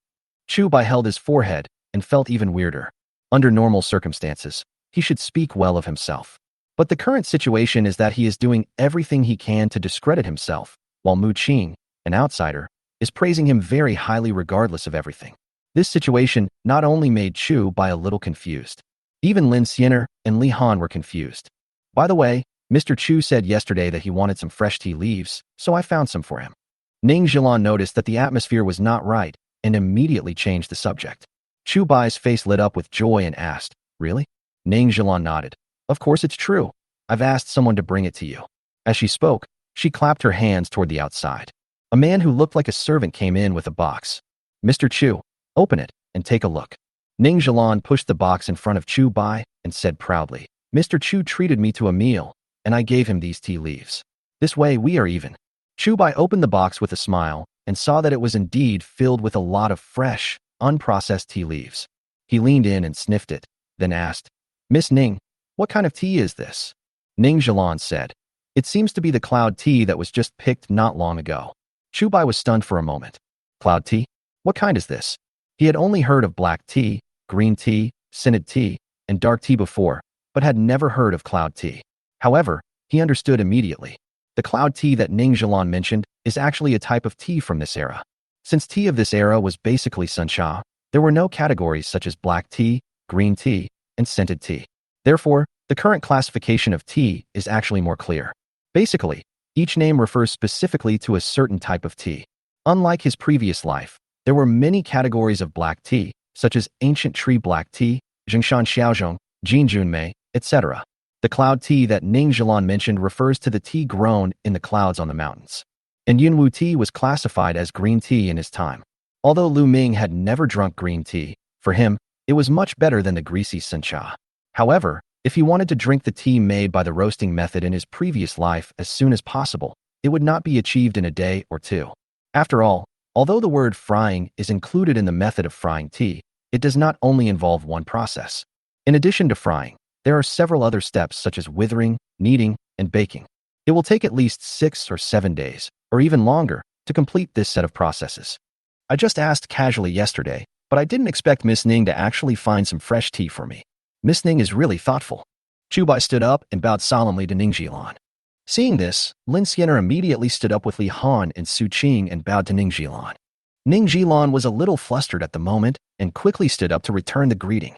Chu Bai held his forehead and felt even weirder. Under normal circumstances, he should speak well of himself. But the current situation is that he is doing everything he can to discredit himself, while Mu Qing, an outsider, is praising him very highly regardless of everything. This situation not only made Chu Bai a little confused. Even Lin Xianer and Li Han were confused. By the way, Mr. Chu said yesterday that he wanted some fresh tea leaves, so I found some for him. Ning Zhilan noticed that the atmosphere was not right and immediately changed the subject. Chu Bai's face lit up with joy and asked, "Really?" Ning Zhilan nodded. "Of course it's true. I've asked someone to bring it to you." As she spoke, she clapped her hands toward the outside. A man who looked like a servant came in with a box. "Mr. Chu, open it and take a look." Ning Zhilan pushed the box in front of Chu Bai and said proudly, "Mr. Chu treated me to a meal, and I gave him these tea leaves. This way we are even." Chu Bai opened the box with a smile and saw that it was indeed filled with a lot of fresh, unprocessed tea leaves. He leaned in and sniffed it, then asked, "Miss Ning, what kind of tea is this?" Ning Zhilan said, "It seems to be the cloud tea that was just picked not long ago." Chu Bai was stunned for a moment. "Cloud tea? What kind is this?" He had only heard of black tea, green tea, scented tea, and dark tea before, but had never heard of cloud tea. However, he understood immediately. The cloud tea that Ning Zhilan mentioned is actually a type of tea from this era. Since tea of this era was basically suncha, there were no categories such as black tea, green tea, and scented tea. Therefore, the current classification of tea is actually more clear. Basically, each name refers specifically to a certain type of tea. Unlike his previous life, there were many categories of black tea, such as ancient tree black tea, Jingshan Xiaozhong, Jinjunmei, etc. The cloud tea that Ning Zhilan mentioned refers to the tea grown in the clouds on the mountains. And Yunwu tea was classified as green tea in his time. Although Lu Ming had never drunk green tea, for him, it was much better than the greasy sencha. However, if he wanted to drink the tea made by the roasting method in his previous life as soon as possible, it would not be achieved in a day or two. After all, although the word frying is included in the method of frying tea, it does not only involve one process. In addition to frying, there are several other steps such as withering, kneading, and baking. It will take at least 6 or 7 days, or even longer, to complete this set of processes. I just asked casually yesterday, but I didn't expect Miss Ning to actually find some fresh tea for me. Miss Ning is really thoughtful. Chu Bai stood up and bowed solemnly to Ning Zhilan. Seeing this, Lin Xianer immediately stood up with Li Han and Su Qing and bowed to Ning Zhilan. Ning Zhilan was a little flustered at the moment and quickly stood up to return the greeting.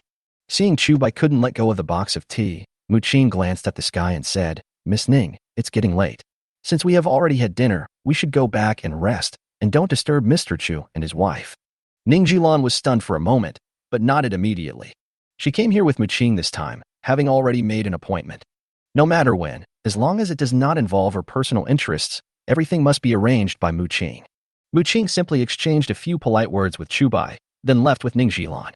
Seeing Chu Bai couldn't let go of the box of tea, Mu Qing glanced at the sky and said, "Miss Ning, it's getting late. Since we have already had dinner, we should go back and rest, and don't disturb Mr. Chu and his wife." Ning Zhilan was stunned for a moment, but nodded immediately. She came here with Mu Qing this time, having already made an appointment. No matter when, as long as it does not involve her personal interests, everything must be arranged by Mu Qing. Mu Qing simply exchanged a few polite words with Chu Bai, then left with Ning Zhilan.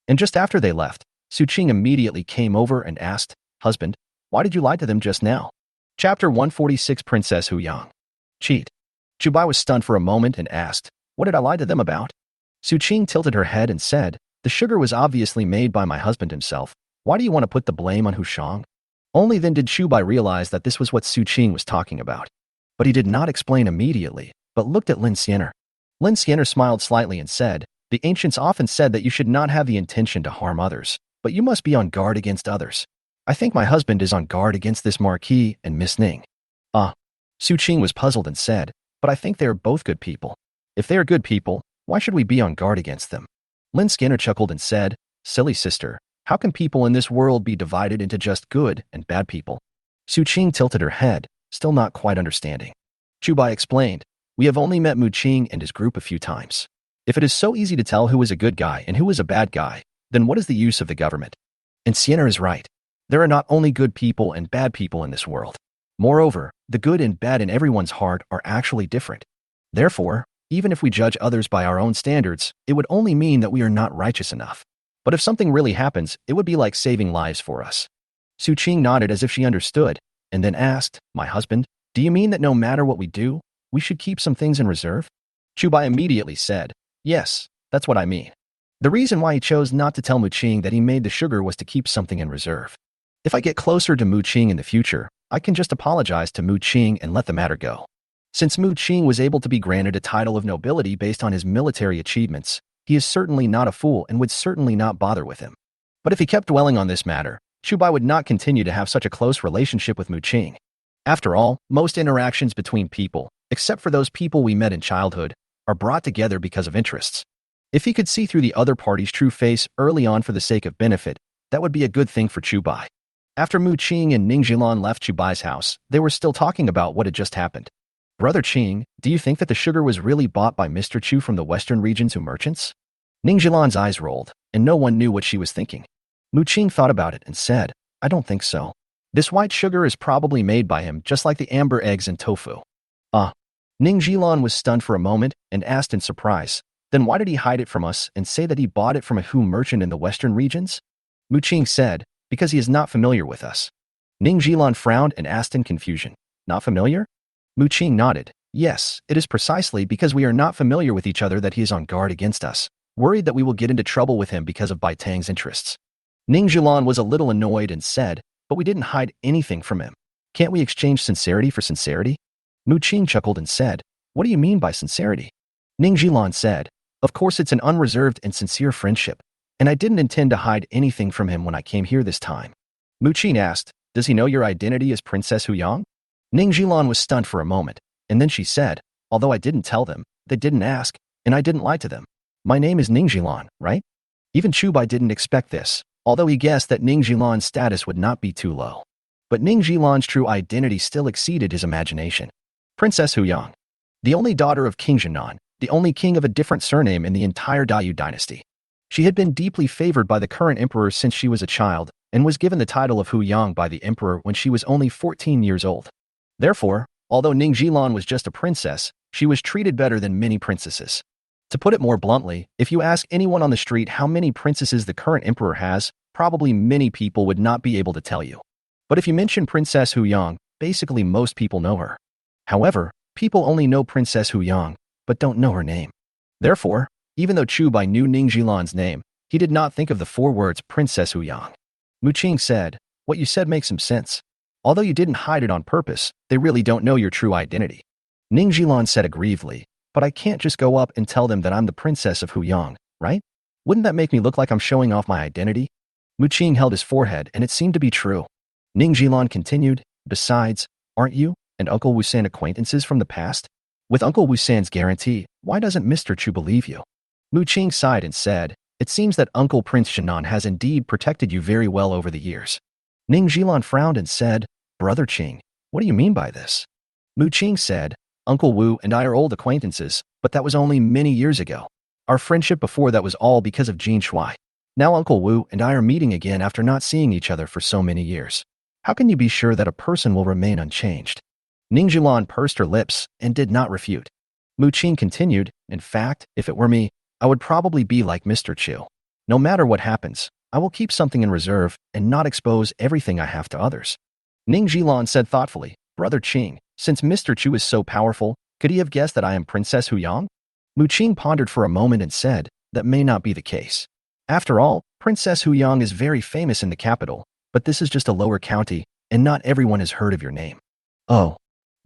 And just after they left, Su Qing immediately came over and asked, "Husband, why did you lie to them just now?" Chapter 146, Princess Hu Yang. Cheat. Chu Bai was stunned for a moment and asked, "What did I lie to them about?" Su Qing tilted her head and said, "The sugar was obviously made by my husband himself. Why do you want to put the blame on Hu Shang?" Only then did Chu Bai realize that this was what Su Qing was talking about. But he did not explain immediately, but looked at Lin Xianer. Lin Xianer smiled slightly and said, "The ancients often said that you should not have the intention to harm others, but you must be on guard against others. I think my husband is on guard against this Marquis and Miss Ning." Su Qing was puzzled and said, "But I think they are both good people. If they are good people, why should we be on guard against them?" Lin Xianer chuckled and said, "Silly sister, how can people in this world be divided into just good and bad people?" Su Qing tilted her head, still not quite understanding. Chu Bai explained, "We have only met Mu Qing and his group a few times. If it is so easy to tell who is a good guy and who is a bad guy, then what is the use of the government?" And Xianer is right. There are not only good people and bad people in this world. Moreover, the good and bad in everyone's heart are actually different. Therefore, even if we judge others by our own standards, it would only mean that we are not righteous enough. But if something really happens, it would be like saving lives for us. Su Qing nodded as if she understood, and then asked, "My husband, do you mean that no matter what we do, we should keep some things in reserve?" Chu Bai immediately said, "Yes, that's what I mean." The reason why he chose not to tell Mu Qing that he made the sugar was to keep something in reserve. If I get closer to Mu Qing in the future, I can just apologize to Mu Qing and let the matter go. Since Mu Qing was able to be granted a title of nobility based on his military achievements, he is certainly not a fool and would certainly not bother with him. But if he kept dwelling on this matter, Chu Bai would not continue to have such a close relationship with Mu Qing. After all, most interactions between people, except for those people we met in childhood, are brought together because of interests. If he could see through the other party's true face early on for the sake of benefit, that would be a good thing for Chu Bai. After Mu Qing and Ning Jilan left Chu Bai's house, they were still talking about what had just happened. Brother Qing, do you think that the sugar was really bought by Mr. Chu from the western region to merchants? Ning Jilan's eyes rolled, and no one knew what she was thinking. Mu Qing thought about it and said, I don't think so. This white sugar is probably made by him just like the amber eggs and tofu. Ning Jilan was stunned for a moment and asked in surprise, then why did he hide it from us and say that he bought it from a Hu merchant in the western regions? Mu Qing said, because he is not familiar with us. Ning Jilan frowned and asked in confusion, not familiar? Mu Qing nodded, yes, it is precisely because we are not familiar with each other that he is on guard against us, worried that we will get into trouble with him because of Bai Tang's interests. Ning Jilan was a little annoyed and said, but we didn't hide anything from him. Can't we exchange sincerity for sincerity? Mu Qing chuckled and said, what do you mean by sincerity? Ning Jilan said, of course it's an unreserved and sincere friendship, and I didn't intend to hide anything from him when I came here this time. Mu Qing asked, does he know your identity as Princess Huyang? Ning Jilan was stunned for a moment, and then she said, although I didn't tell them, they didn't ask, and I didn't lie to them. My name is Ning Jilan, right? Even Chu Bai didn't expect this, although he guessed that Ning Jilan's status would not be too low. But Ning Jilan's true identity still exceeded his imagination. Princess Huyang, the only daughter of King Jinan, the only king of a different surname in the entire Dayu dynasty. She had been deeply favored by the current emperor since she was a child, and was given the title of Huyang by the emperor when she was only 14 years old. Therefore, although Ning Jilan was just a princess, she was treated better than many princesses. To put it more bluntly, if you ask anyone on the street how many princesses the current emperor has, probably many people would not be able to tell you. But if you mention Princess Huyang, basically most people know her. However, people only know Princess Huyang, but don't know her name. Therefore, even though Chu Bai knew Ning Jilan's name, he did not think of the 4 words Princess Huyang. Mu Qing said, what you said makes some sense. Although you didn't hide it on purpose, they really don't know your true identity. Ning Jilan said aggrievedly, but I can't just go up and tell them that I'm the princess of Huyang, right? Wouldn't that make me look like I'm showing off my identity? Mu Qing held his forehead, and it seemed to be true. Ning Jilan continued, besides, aren't you and Uncle Wusan acquaintances from the past? With Uncle Wusan's guarantee, why doesn't Mr. Chu believe you? Mu Qing sighed and said, it seems that Uncle Prince Jinan has indeed protected you very well over the years. Ning Jilan frowned and said, Brother Qing, what do you mean by this? Mu Qing said, Uncle Wu and I are old acquaintances, but that was only many years ago. Our friendship before that was all because of Jin Shui. Now Uncle Wu and I are meeting again after not seeing each other for so many years. How can you be sure that a person will remain unchanged? Ning Jilan pursed her lips and did not refute. Mu Qing continued, in fact, if it were me, I would probably be like Mr. Chu. No matter what happens, I will keep something in reserve and not expose everything I have to others. Ning Jilan said thoughtfully, Brother Qing, since Mr. Chu is so powerful, could he have guessed that I am Princess Huyang? Mu Qing pondered for a moment and said, that may not be the case. After all, Princess Huyang is very famous in the capital, but this is just a lower county, and not everyone has heard of your name. Oh.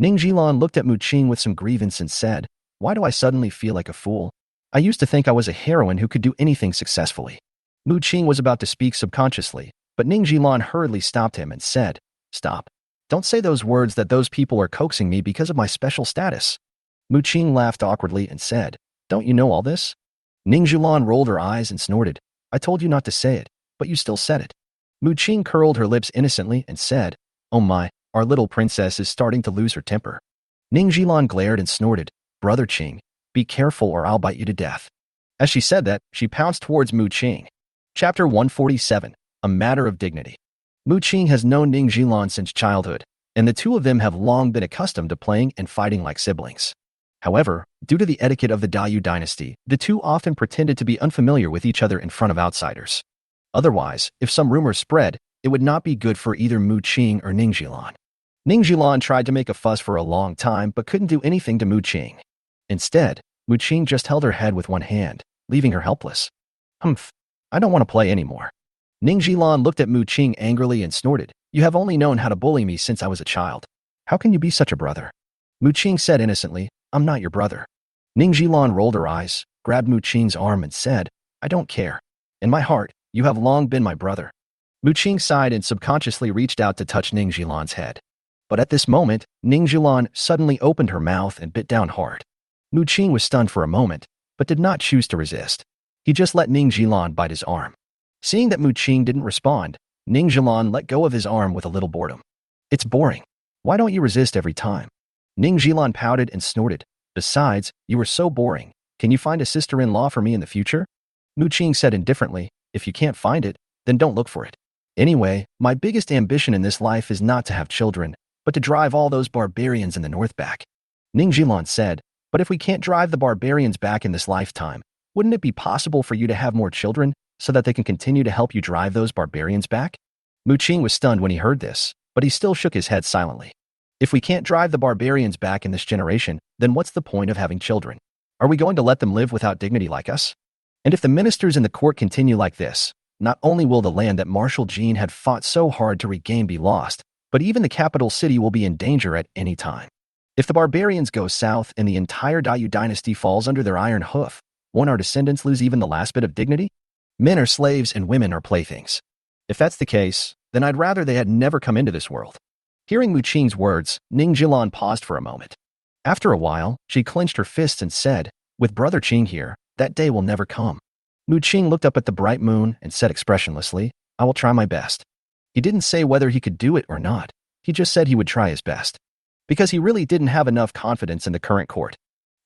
Ning Jilan looked at Mu Qing with some grievance and said, why do I suddenly feel like a fool? I used to think I was a heroine who could do anything successfully. Mu Qing was about to speak subconsciously, but Ning Jilan hurriedly stopped him and said, stop. Don't say those words that those people are coaxing me because of my special status. Mu Qing laughed awkwardly and said, don't you know all this? Ning Jilan rolled her eyes and snorted, I told you not to say it, but you still said it. Mu Qing curled her lips innocently and said, oh my, our little princess is starting to lose her temper. Ning Jilan glared and snorted, Brother Qing, be careful or I'll bite you to death. As she said that, she pounced towards Mu Qing. Chapter 147, A Matter of Dignity. Mu Qing has known Ning Jilan since childhood, and the two of them have long been accustomed to playing and fighting like siblings. However, due to the etiquette of the Dayu dynasty, the two often pretended to be unfamiliar with each other in front of outsiders. Otherwise, if some rumors spread, it would not be good for either Mu Qing or Ning Jilan. Ning Jilan tried to make a fuss for a long time but couldn't do anything to Mu Qing. Instead, Mu Qing just held her head with one hand, leaving her helpless. Humph, I don't want to play anymore. Ning Jilan looked at Mu Qing angrily and snorted, you have only known how to bully me since I was a child. How can you be such a brother? Mu Qing said innocently, I'm not your brother. Ning Jilan rolled her eyes, grabbed Mu Qing's arm and said, I don't care. In my heart, you have long been my brother. Mu Qing sighed and subconsciously reached out to touch Ning Jilan's head. But at this moment, Ning Jilan suddenly opened her mouth and bit down hard. Mu Qing was stunned for a moment, but did not choose to resist. He just let Ning Jilan bite his arm. Seeing that Mu Qing didn't respond, Ning Jilan let go of his arm with a little boredom. It's boring. Why don't you resist every time? Ning Jilan pouted and snorted. Besides, you were so boring. Can you find a sister-in-law for me in the future? Mu Qing said indifferently, if you can't find it, then don't look for it. Anyway, my biggest ambition in this life is not to have children, but to drive all those barbarians in the north back. Ning Jilan said, but if we can't drive the barbarians back in this lifetime, wouldn't it be possible for you to have more children so that they can continue to help you drive those barbarians back? Mu Qing was stunned when he heard this, but he still shook his head silently. If we can't drive the barbarians back in this generation, then what's the point of having children? Are we going to let them live without dignity like us? And if the ministers in the court continue like this, not only will the land that Marshal Jean had fought so hard to regain be lost, but even the capital city will be in danger at any time. If the barbarians go south and the entire Dayu dynasty falls under their iron hoof, won't our descendants lose even the last bit of dignity? Men are slaves and women are playthings. If that's the case, then I'd rather they had never come into this world. Hearing Mu Qing's words, Ning Jilan paused for a moment. After a while, she clenched her fists and said, with Brother Qing here, that day will never come. Mu Qing looked up at the bright moon and said expressionlessly, I will try my best. He didn't say whether he could do it or not. He just said he would try his best. Because he really didn't have enough confidence in the current court.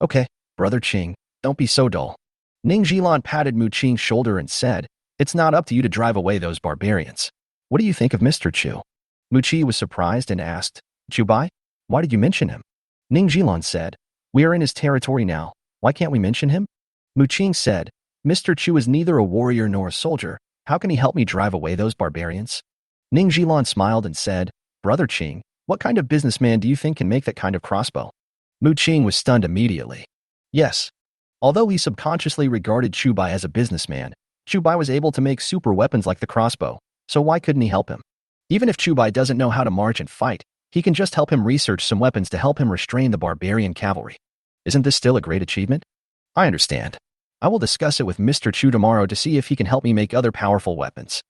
Okay, Brother Qing, don't be so dull. Ning Jilan patted Mu Qing's shoulder and said, it's not up to you to drive away those barbarians. What do you think of Mr. Chu? Mu Qi was surprised and asked, Chu Bai? Why did you mention him? Ning Jilan said, we are in his territory now. Why can't we mention him? Mu Qing said, Mr. Chu is neither a warrior nor a soldier. How can he help me drive away those barbarians? Ning Jilan smiled and said, Brother Qing, what kind of businessman do you think can make that kind of crossbow? Mu Qing was stunned immediately. Yes. Although he subconsciously regarded Chu Bai as a businessman, Chu Bai was able to make super weapons like the crossbow, so why couldn't he help him? Even if Chu Bai doesn't know how to march and fight, he can just help him research some weapons to help him restrain the barbarian cavalry. Isn't this still a great achievement? I understand. I will discuss it with Mr. Chu tomorrow to see if he can help me make other powerful weapons.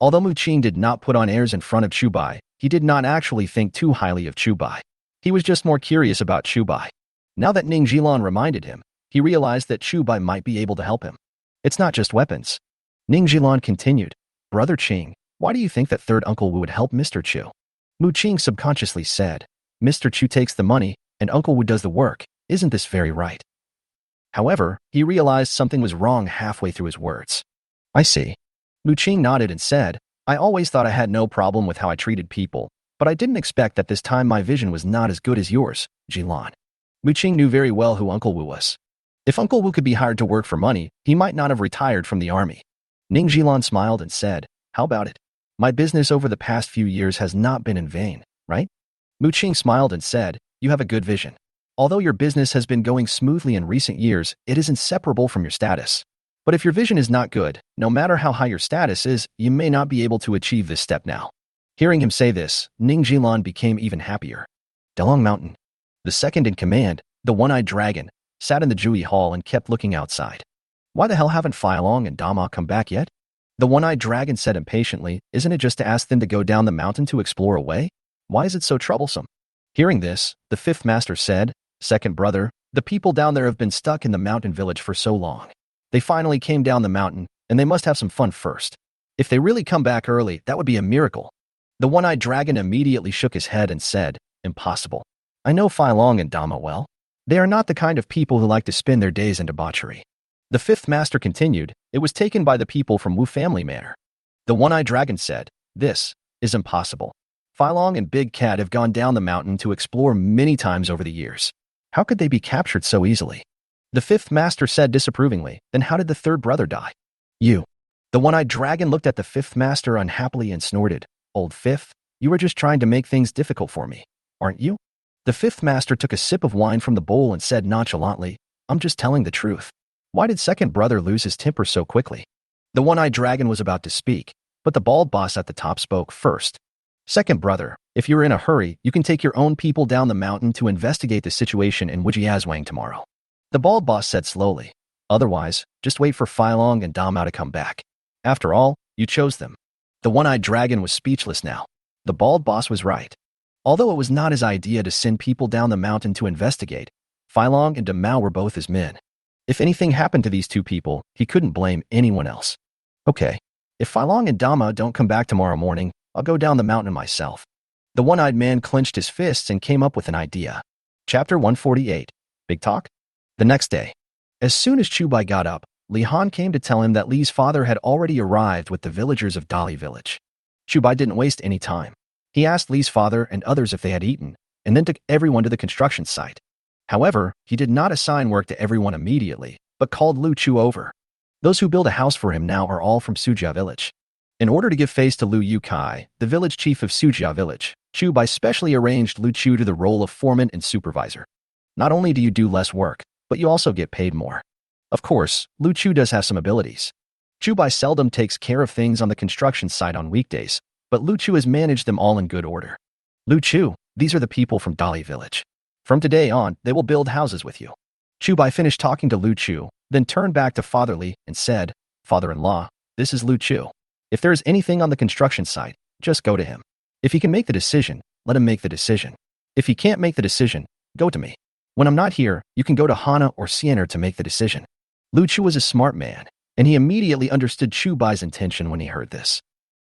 Although Mu Qing did not put on airs in front of Chu Bai, he did not actually think too highly of Chu Bai. He was just more curious about Chu Bai. Now that Ning Jilan reminded him, he realized that Chu Bai might be able to help him. It's not just weapons. Ning Jilan continued, Brother Qing, why do you think that third Uncle Wu would help Mr. Chu? Mu Qing subconsciously said, Mr. Chu takes the money, and Uncle Wu does the work. Isn't this very right? However, he realized something was wrong halfway through his words. I see. Mu Qing nodded and said, I always thought I had no problem with how I treated people, but I didn't expect that this time my vision was not as good as yours, Jilan. Mu Qing knew very well who Uncle Wu was. If Uncle Wu could be hired to work for money, he might not have retired from the army. Ning Jilan smiled and said, how about it? My business over the past few years has not been in vain, right? Mu Qing smiled and said, you have a good vision. Although your business has been going smoothly in recent years, it is inseparable from your status. But if your vision is not good, no matter how high your status is, you may not be able to achieve this step now. Hearing him say this, Ning Jilan became even happier. Delong Mountain. The second in command, the one-eyed dragon, sat in the Jui Hall and kept looking outside. Why the hell haven't Feilong and Dama come back yet? The one-eyed dragon said impatiently, isn't it just to ask them to go down the mountain to explore a way? Why is it so troublesome? Hearing this, the fifth master said, Second brother, the people down there have been stuck in the mountain village for so long. They finally came down the mountain, and they must have some fun first. If they really come back early, that would be a miracle. The one-eyed dragon immediately shook his head and said, impossible. I know Feilong and Dama well. They are not the kind of people who like to spend their days in debauchery. The fifth master continued, it was taken by the people from Wu family manor. The one-eyed dragon said, this is impossible. Feilong and Big Cat have gone down the mountain to explore many times over the years. How could they be captured so easily? The fifth master said disapprovingly, then how did the third brother die? You. The one-eyed dragon looked at the fifth master unhappily and snorted, old fifth, you are just trying to make things difficult for me, aren't you? The fifth master took a sip of wine from the bowl and said nonchalantly, I'm just telling the truth. Why did second brother lose his temper so quickly? The one-eyed dragon was about to speak, but the bald boss at the top spoke first. Second brother, if you're in a hurry, you can take your own people down the mountain to investigate the situation in Wujiazwang tomorrow. The bald boss said slowly. Otherwise, just wait for Feilong and Dama to come back. After all, you chose them. The one-eyed dragon was speechless now. The bald boss was right. Although it was not his idea to send people down the mountain to investigate, Filong and Damao were both his men. If anything happened to these two people, he couldn't blame anyone else. Okay, if Filong and Dama don't come back tomorrow morning, I'll go down the mountain myself. The one-eyed man clenched his fists and came up with an idea. Chapter 148. Big Talk? The next day. As soon as Chu Bai got up, Li Han came to tell him that Li's father had already arrived with the villagers of Dali village. Chu Bai didn't waste any time. He asked Li's father and others if they had eaten, and then took everyone to the construction site. However, he did not assign work to everyone immediately, but called Lu Chu over. Those who build a house for him now are all from Sujia village. In order to give face to Lu Yukai, the village chief of Sujia village, Chu Bai specially arranged Lu Chu to the role of foreman and supervisor. Not only do you do less work, but you also get paid more. Of course, Lu Chu does have some abilities. Chu Bai seldom takes care of things on the construction site on weekdays, but Lu Chu has managed them all in good order. Lu Chu, these are the people from Dali village. From today on, they will build houses with you. Chu Bai finished talking to Lu Chu, then turned back to Father Li and said, Father-in-law, this is Lu Chu. If there is anything on the construction site, just go to him. If he can make the decision, let him make the decision. If he can't make the decision, go to me. When I'm not here, you can go to Hana or Siener to make the decision. Lu Chu was a smart man, and he immediately understood Chu Bai's intention when he heard this.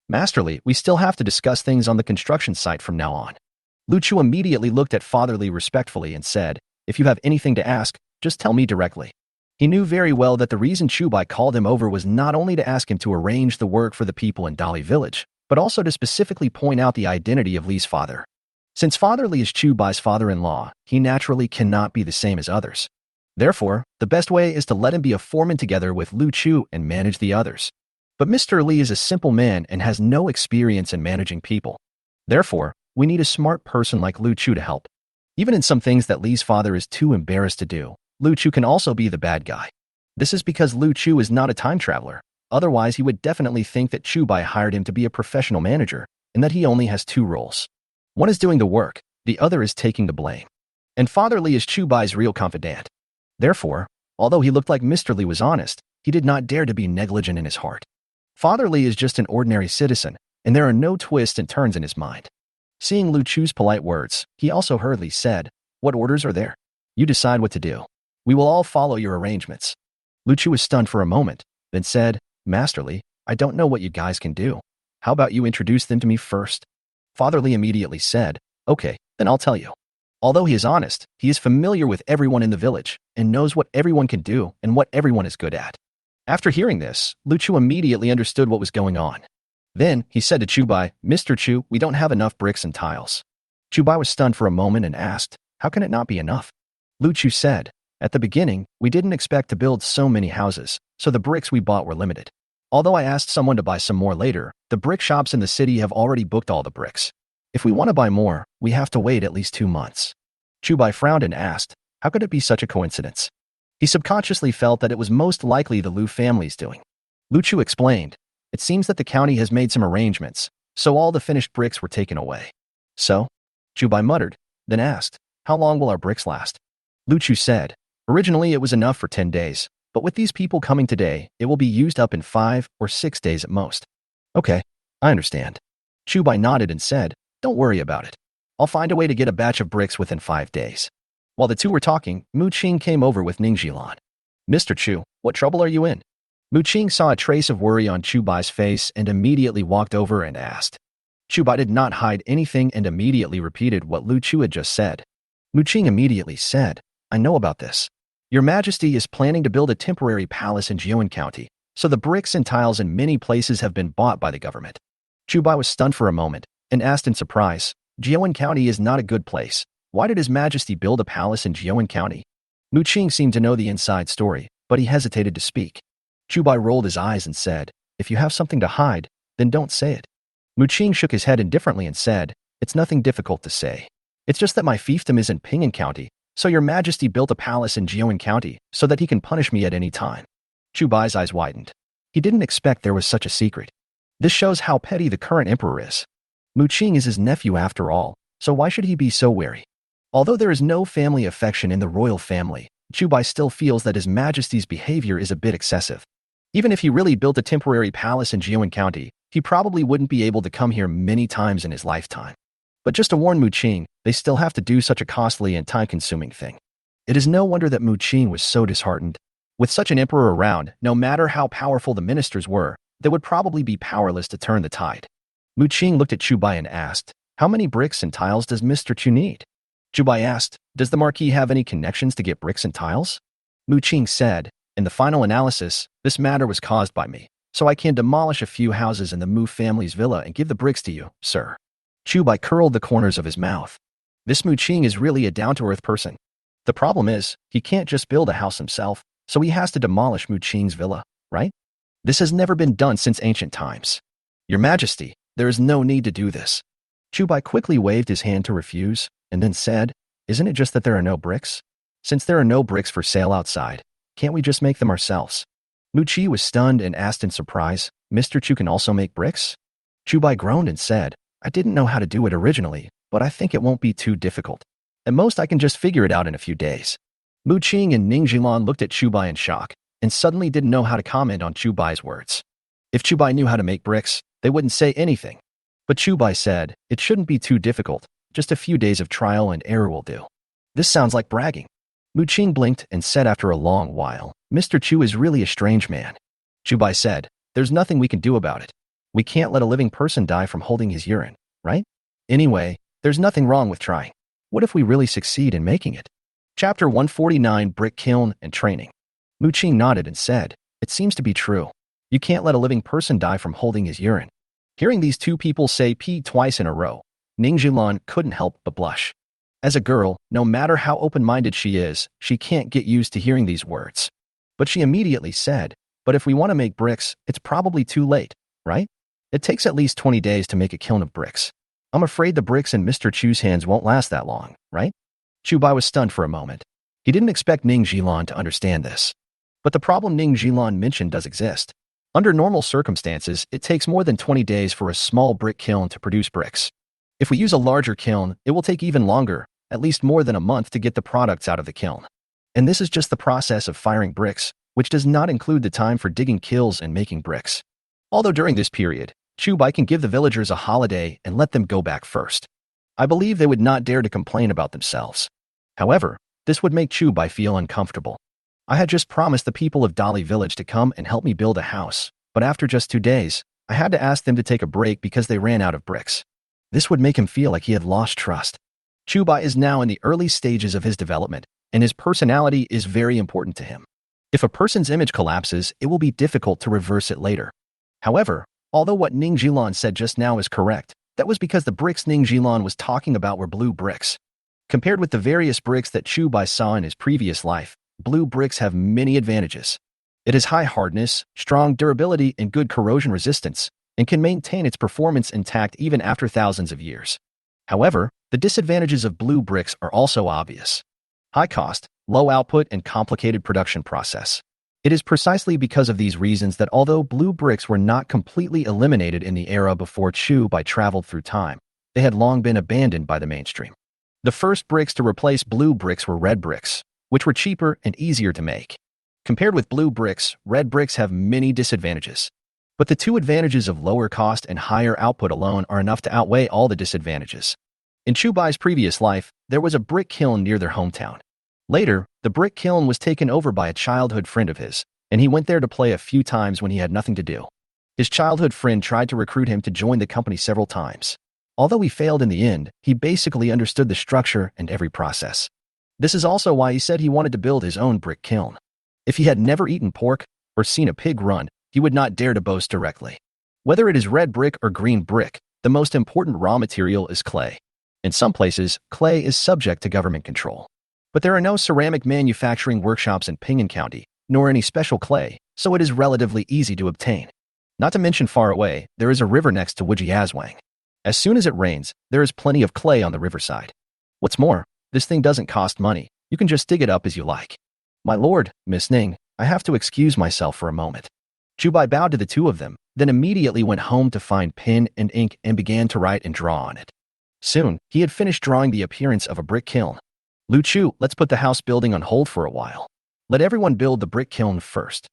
Masterly, we still have to discuss things on the construction site from now on. Lu Chu immediately looked at Father Li respectfully and said, if you have anything to ask, just tell me directly. He knew very well that the reason Chu Bai called him over was not only to ask him to arrange the work for the people in Dali village, but also to specifically point out the identity of Li's father. Since Father Li is Chu Bai's father-in-law, he naturally cannot be the same as others. Therefore, the best way is to let him be a foreman together with Lu Chu and manage the others. But Mr. Li is a simple man and has no experience in managing people. Therefore, we need a smart person like Lu Chu to help. Even in some things that Li's father is too embarrassed to do, Lu Chu can also be the bad guy. This is because Lu Chu is not a time traveler. Otherwise, he would definitely think that Chu Bai hired him to be a professional manager and that he only has two roles. One is doing the work, the other is taking the blame. And Father Li is Chu Bai's real confidant. Therefore, although he looked like Mr. Li was honest, he did not dare to be negligent in his heart. Father Li is just an ordinary citizen, and there are no twists and turns in his mind. Seeing Lu Chu's polite words, he also hurriedly said, what orders are there? You decide what to do. We will all follow your arrangements. Lu Chu was stunned for a moment, then said, Master Li, I don't know what you guys can do. How about you introduce them to me first? Father Li immediately said, okay, then I'll tell you. Although he is honest, he is familiar with everyone in the village and knows what everyone can do and what everyone is good at. After hearing this, Lu Chu immediately understood what was going on. Then, he said to Chu Bai, Mr. Chu, we don't have enough bricks and tiles. Chu Bai was stunned for a moment and asked, how can it not be enough? Lu Chu said, at the beginning, we didn't expect to build so many houses, so the bricks we bought were limited. Although I asked someone to buy some more later, the brick shops in the city have already booked all the bricks. If we want to buy more, we have to wait at least 2 months. Chu Bai frowned and asked, how could it be such a coincidence? He subconsciously felt that it was most likely the Lu family's doing. Lu Chu explained, it seems that the county has made some arrangements, so all the finished bricks were taken away. So? Chu Bai muttered, then asked, how long will our bricks last? Lu Chu said, originally it was enough for 10 days, but with these people coming today, it will be used up in 5 or 6 days at most. Okay, I understand. Chu Bai nodded and said, don't worry about it. I'll find a way to get a batch of bricks within 5 days. While the two were talking, Mu Qing came over with Ning Jilan. Mr. Chu, what trouble are you in? Mu Qing saw a trace of worry on Chu Bai's face and immediately walked over and asked. Chu Bai did not hide anything and immediately repeated what Lu Chu had just said. Mu Qing immediately said, I know about this. Your Majesty is planning to build a temporary palace in Jiuan County, so the bricks and tiles in many places have been bought by the government. Chu Bai was stunned for a moment and asked in surprise, Jiuan County is not a good place. Why did His Majesty build a palace in Jiuan County? Mu Qing seemed to know the inside story, but he hesitated to speak. Chu Bai rolled his eyes and said, if you have something to hide, then don't say it. Mu Qing shook his head indifferently and said, it's nothing difficult to say. It's just that my fiefdom is in Ping'an County, so Your Majesty built a palace in Jiuan County so that he can punish me at any time. Chu Bai's eyes widened. He didn't expect there was such a secret. This shows how petty the current emperor is. Mu Qing is his nephew after all, so why should he be so wary? Although there is no family affection in the royal family, Chu Bai still feels that His Majesty's behavior is a bit excessive. Even if he really built a temporary palace in Jiuan County, he probably wouldn't be able to come here many times in his lifetime. But just to warn Mu Qing, they still have to do such a costly and time-consuming thing. It is no wonder that Mu Qing was so disheartened. With such an emperor around, no matter how powerful the ministers were, they would probably be powerless to turn the tide. Mu Qing looked at Chu Bai and asked, "How many bricks and tiles does Mr. Chu need?" Chu Bai asked, "Does the Marquis have any connections to get bricks and tiles?" Mu Qing said, "In the final analysis, this matter was caused by me, so I can demolish a few houses in the Mu family's villa and give the bricks to you, sir." Chu Bai curled the corners of his mouth. This Mu Qing is really a down-to-earth person. The problem is, he can't just build a house himself, so he has to demolish Mu Qing's villa, right? This has never been done since ancient times. Your Majesty, there is no need to do this. Chu Bai quickly waved his hand to refuse, and then said, "Isn't it just that there are no bricks? Since there are no bricks for sale outside, can't we just make them ourselves?" Mu Qi was stunned and asked in surprise, "Mr. Chu can also make bricks?" Chu Bai groaned and said, "I didn't know how to do it originally, but I think it won't be too difficult. At most, I can just figure it out in a few days." Mu Qing and Ning Jilan looked at Chu Bai in shock, and suddenly didn't know how to comment on Chu Bai's words. If Chu Bai knew how to make bricks, they wouldn't say anything. But Chu Bai said, "It shouldn't be too difficult, just a few days of trial and error will do." This sounds like bragging. Mu Qing blinked and said after a long while, "Mr. Chu is really a strange man." Chu Bai said, "There's nothing we can do about it. We can't let a living person die from holding his urine, right? Anyway, there's nothing wrong with trying. What if we really succeed in making it?" Chapter 149, Brick Kiln and Training. Mu Qing nodded and said, "It seems to be true. You can't let a living person die from holding his urine." Hearing these two people say P twice in a row, Ning Jilan couldn't help but blush. As a girl, no matter how open-minded she is, she can't get used to hearing these words. But she immediately said, "But if we want to make bricks, it's probably too late, right? It takes at least 20 days to make a kiln of bricks. I'm afraid the bricks in Mr. Chu's hands won't last that long, right?" Chu Bai was stunned for a moment. He didn't expect Ning Jilan to understand this. But the problem Ning Jilan mentioned does exist. Under normal circumstances, it takes more than 20 days for a small brick kiln to produce bricks. If we use a larger kiln, it will take even longer, at least more than a month to get the products out of the kiln. And this is just the process of firing bricks, which does not include the time for digging kilns and making bricks. Although during this period, Chu Bai can give the villagers a holiday and let them go back first. I believe they would not dare to complain about themselves. However, this would make Chu Bai feel uncomfortable. I had just promised the people of Dali village to come and help me build a house, but after just 2 days, I had to ask them to take a break because they ran out of bricks. This would make him feel like he had lost trust. Chu Bai is now in the early stages of his development, and his personality is very important to him. If a person's image collapses, it will be difficult to reverse it later. However, although what Ning Jilan said just now is correct, that was because the bricks Ning Jilan was talking about were blue bricks. Compared with the various bricks that Chu Bai saw in his previous life, blue bricks have many advantages. It has high hardness, strong durability, and good corrosion resistance, and can maintain its performance intact even after thousands of years. However, the disadvantages of blue bricks are also obvious. High cost, low output, and complicated production process. It is precisely because of these reasons that although blue bricks were not completely eliminated in the era before Chu Bai traveled through time, they had long been abandoned by the mainstream. The first bricks to replace blue bricks were red bricks, which were cheaper and easier to make. Compared with blue bricks, red bricks have many disadvantages. But the two advantages of lower cost and higher output alone are enough to outweigh all the disadvantages. In Chu Bai's previous life, there was a brick kiln near their hometown. Later, the brick kiln was taken over by a childhood friend of his, and he went there to play a few times when he had nothing to do. His childhood friend tried to recruit him to join the company several times. Although he failed in the end, he basically understood the structure and every process. This is also why he said he wanted to build his own brick kiln. If he had never eaten pork or seen a pig run, he would not dare to boast directly. Whether it is red brick or green brick, the most important raw material is clay. In some places, clay is subject to government control. But there are no ceramic manufacturing workshops in Ping'an County, nor any special clay, so it is relatively easy to obtain. Not to mention far away, there is a river next to Wujiazwang. As soon as it rains, there is plenty of clay on the riverside. What's more, this thing doesn't cost money. You can just dig it up as you like. My lord, Miss Ning, I have to excuse myself for a moment. Chu Bai bowed to the two of them, then immediately went home to find pen and ink and began to write and draw on it. Soon, he had finished drawing the appearance of a brick kiln. Lu Chu, let's put the house building on hold for a while. Let everyone build the brick kiln first.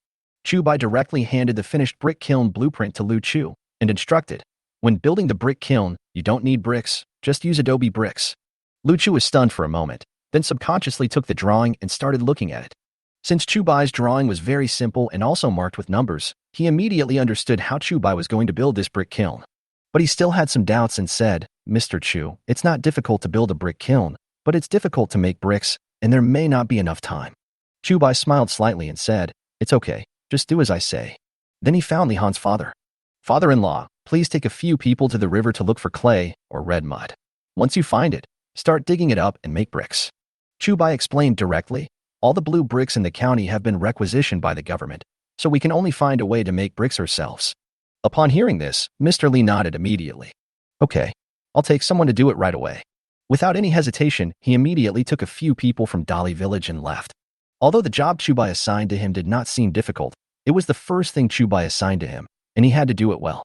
Chu Bai directly handed the finished brick kiln blueprint to Lu Chu and instructed, when building the brick kiln, you don't need bricks, just use adobe bricks. Lu Chu was stunned for a moment, then subconsciously took the drawing and started looking at it. Since Chu Bai's drawing was very simple and also marked with numbers, he immediately understood how Chu Bai was going to build this brick kiln. But he still had some doubts and said, "Mr. Chu, it's not difficult to build a brick kiln, but it's difficult to make bricks, and there may not be enough time." Chu Bai smiled slightly and said, "It's okay, just do as I say." Then he found Li Han's father. "Father-in-law, please take a few people to the river to look for clay or red mud. Once you find it, start digging it up and make bricks." Chu Bai explained directly, "All the blue bricks in the county have been requisitioned by the government, so we can only find a way to make bricks ourselves." Upon hearing this, Mr. Li nodded immediately. "Okay, I'll take someone to do it right away." Without any hesitation, he immediately took a few people from Dali village and left. Although the job Chu Bai assigned to him did not seem difficult, it was the first thing Chu Bai assigned to him, and he had to do it well.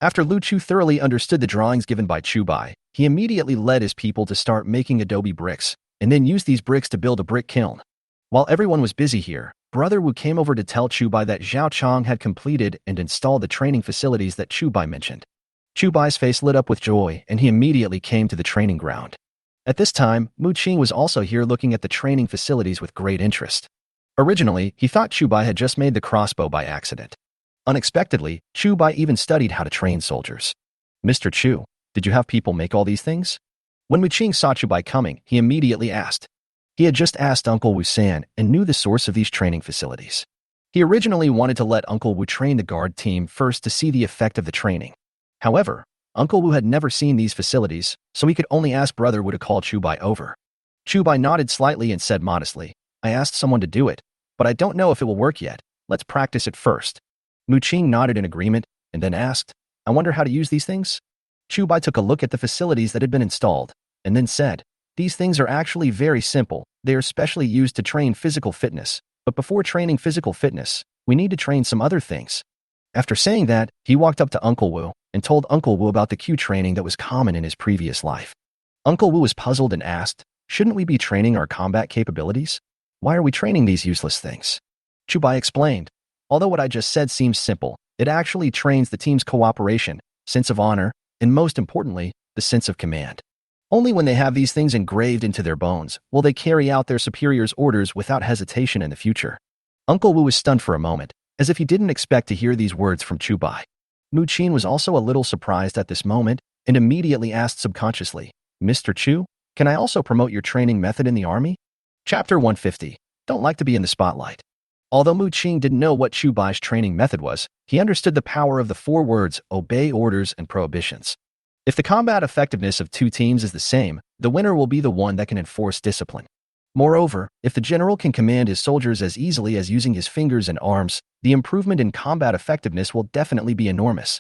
After Lu Chu thoroughly understood the drawings given by Chu Bai, he immediately led his people to start making adobe bricks, and then used these bricks to build a brick kiln. While everyone was busy here, Brother Wu came over to tell Chu Bai that Zhao Chong had completed and installed the training facilities that Chu Bai mentioned. Chu Bai's face lit up with joy, and he immediately came to the training ground. At this time, Mu Qing was also here looking at the training facilities with great interest. Originally, he thought Chu Bai had just made the crossbow by accident. Unexpectedly, Chu Bai even studied how to train soldiers. "Mr. Chu, did you have people make all these things?" When Mu Qing saw Chu Bai coming, he immediately asked. He had just asked Uncle Wu San and knew the source of these training facilities. He originally wanted to let Uncle Wu train the guard team first to see the effect of the training. However, Uncle Wu had never seen these facilities, so he could only ask Brother Wu to call Chu Bai over. Chu Bai nodded slightly and said modestly, "I asked someone to do it, but I don't know if it will work yet. Let's practice it first." Mu Qing nodded in agreement and then asked, "I wonder how to use these things?" Chu Bai took a look at the facilities that had been installed and then said, "These things are actually very simple. They are specially used to train physical fitness, but before training physical fitness, we need to train some other things." After saying that, he walked up to Uncle Wu and told Uncle Wu about the Q training that was common in his previous life. Uncle Wu was puzzled and asked, "Shouldn't we be training our combat capabilities? Why are we training these useless things?" Chu Bai explained, "Although what I just said seems simple, it actually trains the team's cooperation, sense of honor, and most importantly, the sense of command. Only when they have these things engraved into their bones will they carry out their superior's orders without hesitation in the future." Uncle Wu was stunned for a moment, as if he didn't expect to hear these words from Chu Bai. Mu Qin was also a little surprised at this moment and immediately asked subconsciously, "Mr. Chu, can I also promote your training method in the army?" Chapter 150. Don't like to be in the spotlight. Although Mu Qing didn't know what Chu Bai's training method was, he understood the power of the 4 words, obey orders and prohibitions. If the combat effectiveness of 2 teams is the same, the winner will be the one that can enforce discipline. Moreover, if the general can command his soldiers as easily as using his fingers and arms, the improvement in combat effectiveness will definitely be enormous.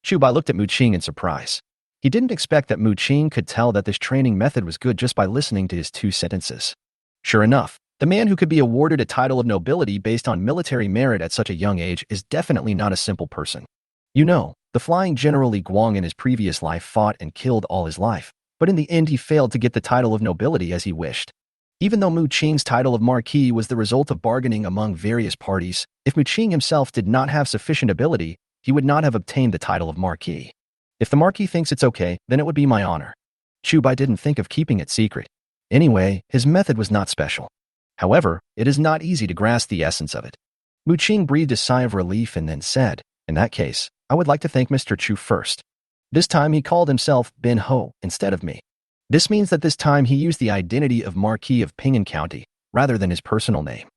Chu Bai looked at Mu Qing in surprise. He didn't expect that Mu Qing could tell that this training method was good just by listening to his 2 sentences. Sure enough, the man who could be awarded a title of nobility based on military merit at such a young age is definitely not a simple person. You know, the flying General Li Guang in his previous life fought and killed all his life, but in the end he failed to get the title of nobility as he wished. Even though Mu Qing's title of Marquis was the result of bargaining among various parties, if Mu Qing himself did not have sufficient ability, he would not have obtained the title of Marquis. If the Marquis thinks it's okay, then it would be my honor. Chu Bai didn't think of keeping it secret. Anyway, his method was not special. However, it is not easy to grasp the essence of it. Mu Qing breathed a sigh of relief and then said, "In that case, I would like to thank Mr. Chu first." This time he called himself Ben Ho instead of me. This means that this time he used the identity of Marquis of Ping'an County, rather than his personal name.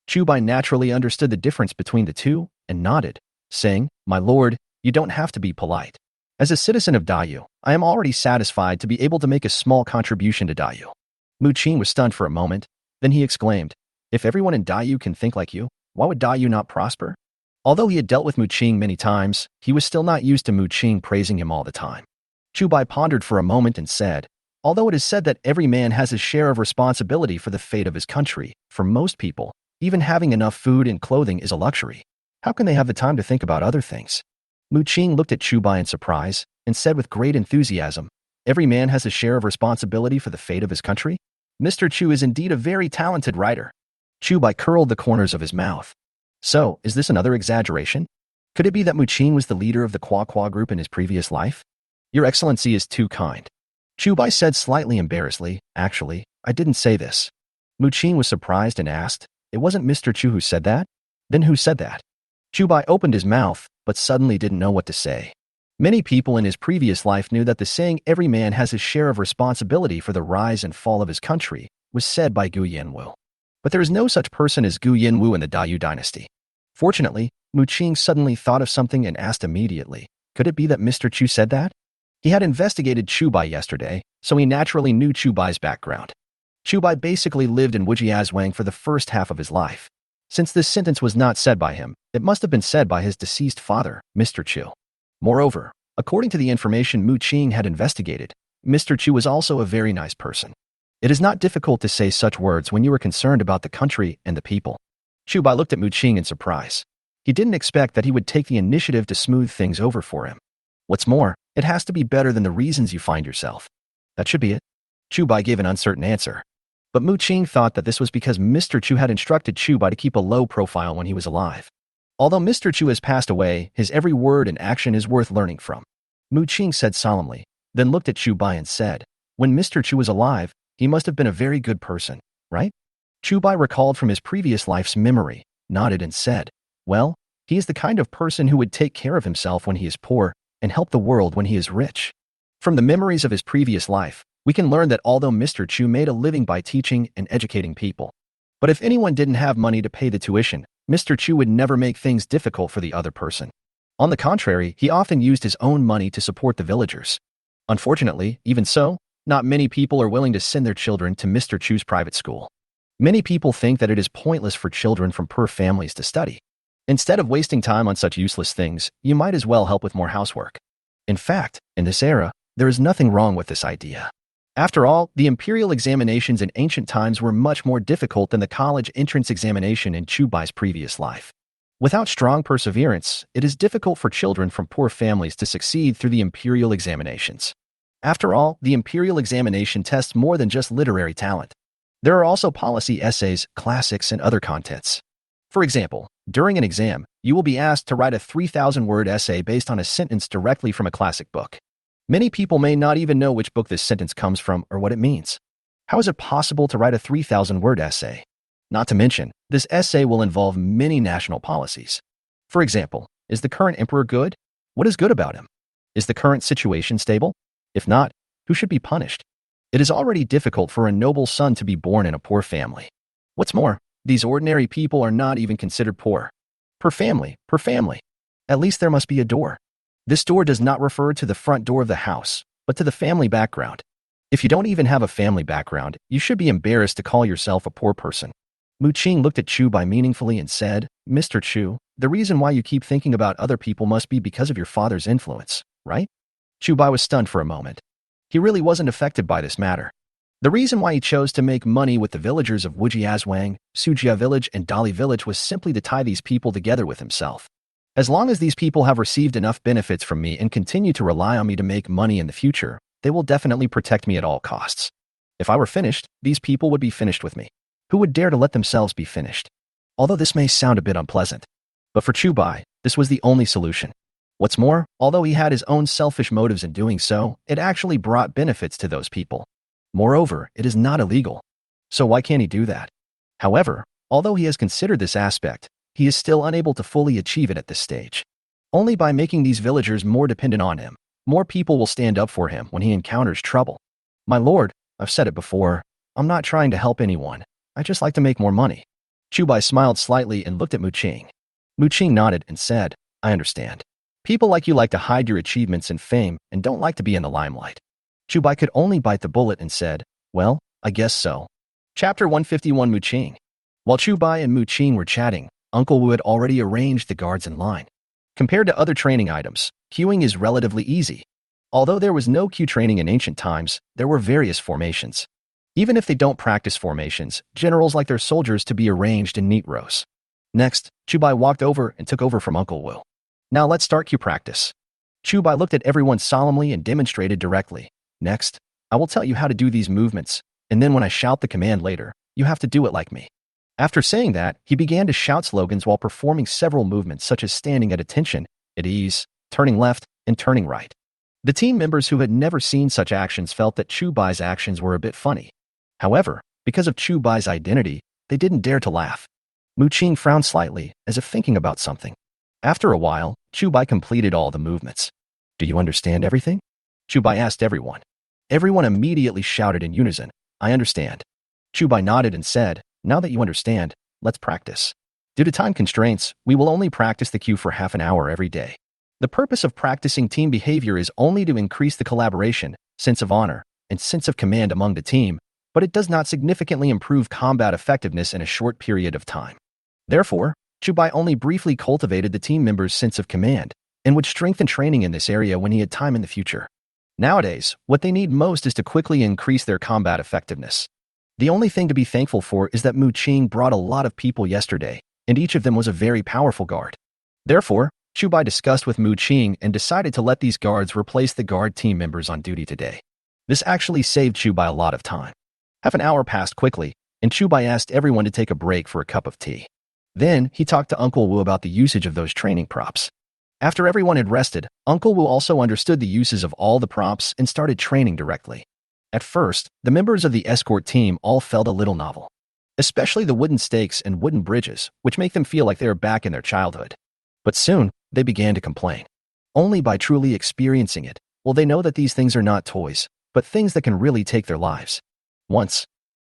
Chu Bai naturally understood the difference between the two and nodded, saying, "My lord, you don't have to be polite. As a citizen of Dayu, I am already satisfied to be able to make a small contribution to Dayu." Mu Qing was stunned for a moment, then he exclaimed, "If everyone in Dayu can think like you, why would Dayu not prosper?" Although he had dealt with Mu Qing many times, he was still not used to Mu Qing praising him all the time. Chu Bai pondered for a moment and said, "Although it is said that every man has his share of responsibility for the fate of his country, for most people, even having enough food and clothing is a luxury. How can they have the time to think about other things?" Mu Qing looked at Chu Bai in surprise and said with great enthusiasm, "Every man has his share of responsibility for the fate of his country? Mr. Chu is indeed a very talented writer." Chu Bai curled the corners of his mouth. So, is this another exaggeration? Could it be that Mu Qing was the leader of the Kwa Kwa group in his previous life? "Your Excellency is too kind." Chu Bai said slightly embarrassedly, "Actually, I didn't say this. Mu Qing was surprised and asked, it wasn't Mr. Chu who said that? Then who said that? Chu Bai opened his mouth, but suddenly didn't know what to say. Many people in his previous life knew that the saying every man has his share of responsibility for the rise and fall of his country was said by Gu Yanwu. But there is no such person as Gu Yanwu in the Dayu dynasty. Fortunately, Mu Qing suddenly thought of something and asked immediately, could it be that Mr. Chu said that? He had investigated Chu Bai yesterday, so he naturally knew Chu Bai's background. Chu Bai basically lived in Wujiazwang for the first half of his life. Since this sentence was not said by him, it must have been said by his deceased father, Mr. Chu. Moreover, according to the information Mu Qing had investigated, Mr. Chu was also a very nice person. It is not difficult to say such words when you are concerned about the country and the people. Chu Bai looked at Mu Qing in surprise. He didn't expect that he would take the initiative to smooth things over for him. What's more, it has to be better than the reasons you find yourself. That should be it. Chu Bai gave an uncertain answer. But Mu Qing thought that this was because Mr. Chu had instructed Chu Bai to keep a low profile when he was alive. Although Mr. Chu has passed away, his every word and action is worth learning from. Mu Qing said solemnly, then looked at Chu Bai and said, when Mr. Chu was alive, he must have been a very good person, right? Chu Bai recalled from his previous life's memory, nodded and said, well, he is the kind of person who would take care of himself when he is poor and help the world when he is rich. From the memories of his previous life, we can learn that although Mr. Chu made a living by teaching and educating people, but if anyone didn't have money to pay the tuition, Mr. Chu would never make things difficult for the other person. On the contrary, he often used his own money to support the villagers. Unfortunately, even so, not many people are willing to send their children to Mr. Chu's private school. Many people think that it is pointless for children from poor families to study. Instead of wasting time on such useless things, you might as well help with more housework. In fact, in this era, there is nothing wrong with this idea. After all, the imperial examinations in ancient times were much more difficult than the college entrance examination in Chu Bai's previous life. Without strong perseverance, it is difficult for children from poor families to succeed through the imperial examinations. After all, the imperial examination tests more than just literary talent. There are also policy essays, classics, and other contents. For example, during an exam, you will be asked to write a 3,000-word essay based on a sentence directly from a classic book. Many people may not even know which book this sentence comes from or what it means. How is it possible to write a 3,000-word essay? Not to mention, this essay will involve many national policies. For example, is the current emperor good? What is good about him? Is the current situation stable? If not, who should be punished? It is already difficult for a noble son to be born in a poor family. What's more, these ordinary people are not even considered poor. Per family. At least there must be a door. This door does not refer to the front door of the house, but to the family background. If you don't even have a family background, you should be embarrassed to call yourself a poor person. Mu Qing looked at Chu Bai meaningfully and said, Mr. Chu, the reason why you keep thinking about other people must be because of your father's influence, right? Chu Bai was stunned for a moment. He really wasn't affected by this matter. The reason why he chose to make money with the villagers of Wujiazwang, Sujia village, and Dali village was simply to tie these people together with himself. As long as these people have received enough benefits from me and continue to rely on me to make money in the future, they will definitely protect me at all costs. If I were finished, these people would be finished with me. Who would dare to let themselves be finished? Although this may sound a bit unpleasant. But for Chu Bai, this was the only solution. What's more, although he had his own selfish motives in doing so, it actually brought benefits to those people. Moreover, it is not illegal. So why can't he do that? However, although he has considered this aspect, he is still unable to fully achieve it at this stage. Only by making these villagers more dependent on him, more people will stand up for him when he encounters trouble. My lord, I've said it before, I'm not trying to help anyone. I just like to make more money. Chu Bai smiled slightly and looked at Mu Qing. Mu Qing nodded and said, I understand. People like you like to hide your achievements and fame and don't like to be in the limelight. Chu Bai could only bite the bullet and said, well, I guess so. Chapter 151 Mu Qing. While Chu Bai and Mu Qing were chatting, Uncle Wu had already arranged the guards in line. Compared to other training items, queuing is relatively easy. Although there was no queue training in ancient times, there were various formations. Even if they don't practice formations, generals like their soldiers to be arranged in neat rows. Next, Chu Bai walked over and took over from Uncle Wu. Now let's start queue practice. Chu Bai looked at everyone solemnly and demonstrated directly. Next, I will tell you how to do these movements, and then when I shout the command later, you have to do it like me. After saying that, he began to shout slogans while performing several movements such as standing at attention, at ease, turning left, and turning right. The team members who had never seen such actions felt that Chu Bai's actions were a bit funny. However, because of Chu Bai's identity, they didn't dare to laugh. Mu Qing frowned slightly, as if thinking about something. After a while, Chu Bai completed all the movements. Do you understand everything? Chu Bai asked everyone. Everyone immediately shouted in unison, I understand. Chu Bai nodded and said, now that you understand, let's practice. Due to time constraints, we will only practice the cue for half an hour every day. The purpose of practicing team behavior is only to increase the collaboration, sense of honor, and sense of command among the team, but it does not significantly improve combat effectiveness in a short period of time. Therefore, Chu Bai only briefly cultivated the team members' sense of command, and would strengthen training in this area when he had time in the future. Nowadays, what they need most is to quickly increase their combat effectiveness. The only thing to be thankful for is that Mu Qing brought a lot of people yesterday, and each of them was a very powerful guard. Therefore, Chu Bai discussed with Mu Qing and decided to let these guards replace the guard team members on duty today. This actually saved Chu Bai a lot of time. Half an hour passed quickly, and Chu Bai asked everyone to take a break for a cup of tea. Then, he talked to Uncle Wu about the usage of those training props. After everyone had rested, Uncle Wu also understood the uses of all the props and started training directly. At first, the members of the escort team all felt a little novel, especially the wooden stakes and wooden bridges, which make them feel like they are back in their childhood. But soon, they began to complain. Only by truly experiencing it will they know that these things are not toys, but things that can really take their lives. Once,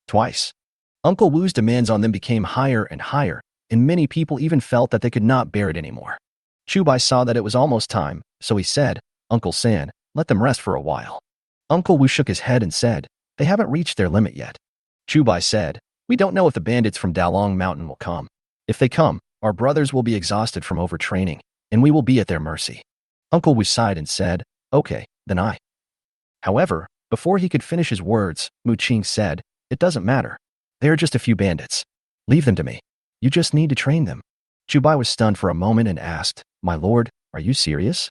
twice. Uncle Wu's demands on them became higher and higher, and many people even felt that they could not bear it anymore. Chu Bai saw that it was almost time, so he said, Uncle San, let them rest for a while. Uncle Wu shook his head and said, they haven't reached their limit yet. Chu Bai said, we don't know if the bandits from Dalong Mountain will come. If they come, our brothers will be exhausted from overtraining, and we will be at their mercy. Uncle Wu sighed and said, okay, then I. However, before he could finish his words, Mu Qing said, it doesn't matter. They are just a few bandits. Leave them to me. You just need to train them. Chu Bai was stunned for a moment and asked, my lord, are you serious?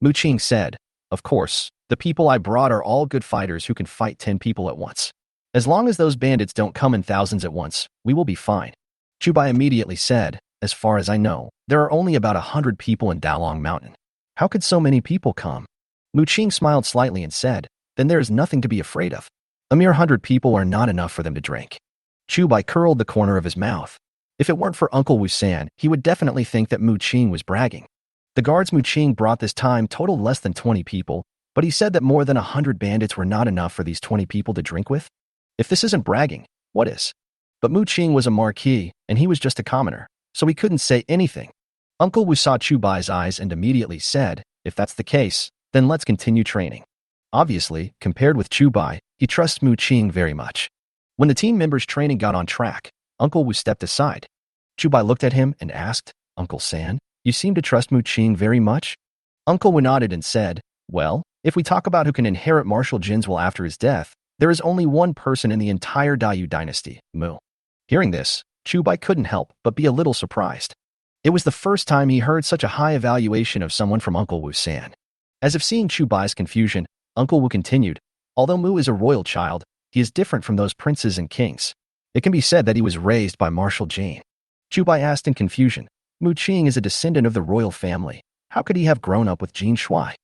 Mu Qing said, of course, the people I brought are all good fighters who can fight 10 people at once. As long as those bandits don't come in thousands at once, we will be fine. Chu Bai immediately said, as far as I know, there are only about 100 people in Dalong Mountain. How could so many people come? Mu Qing smiled slightly and said, then there is nothing to be afraid of. A mere 100 people are not enough for them to drink. Chu Bai curled the corner of his mouth. If it weren't for Uncle Wu San, he would definitely think that Mu Qing was bragging. The guards Mu Qing brought this time totaled less than 20 people, but he said that more than 100 bandits were not enough for these 20 people to drink with. If this isn't bragging, what is? But Mu Qing was a marquis, and he was just a commoner, so he couldn't say anything. Uncle Wu saw Chu Bai's eyes and immediately said, if that's the case, then let's continue training. Obviously, compared with Chu Bai, he trusts Mu Qing very much. When the team members' training got on track, Uncle Wu stepped aside. Chu Bai looked at him and asked, Uncle San, you seem to trust Mu Qing very much? Uncle Wu nodded and said, well, if we talk about who can inherit martial Jinswell after his death, there is only one person in the entire Dayu dynasty, Mu. Hearing this, Chu Bai couldn't help but be a little surprised. It was the first time he heard such a high evaluation of someone from Uncle Wu San. As if seeing Chu Bai's confusion, Uncle Wu continued, although Mu is a royal child, he is different from those princes and kings. It can be said that he was raised by Marshal Jane. Chu Bai asked in confusion, Mu Qing is a descendant of the royal family. How could he have grown up with Jin Shuai?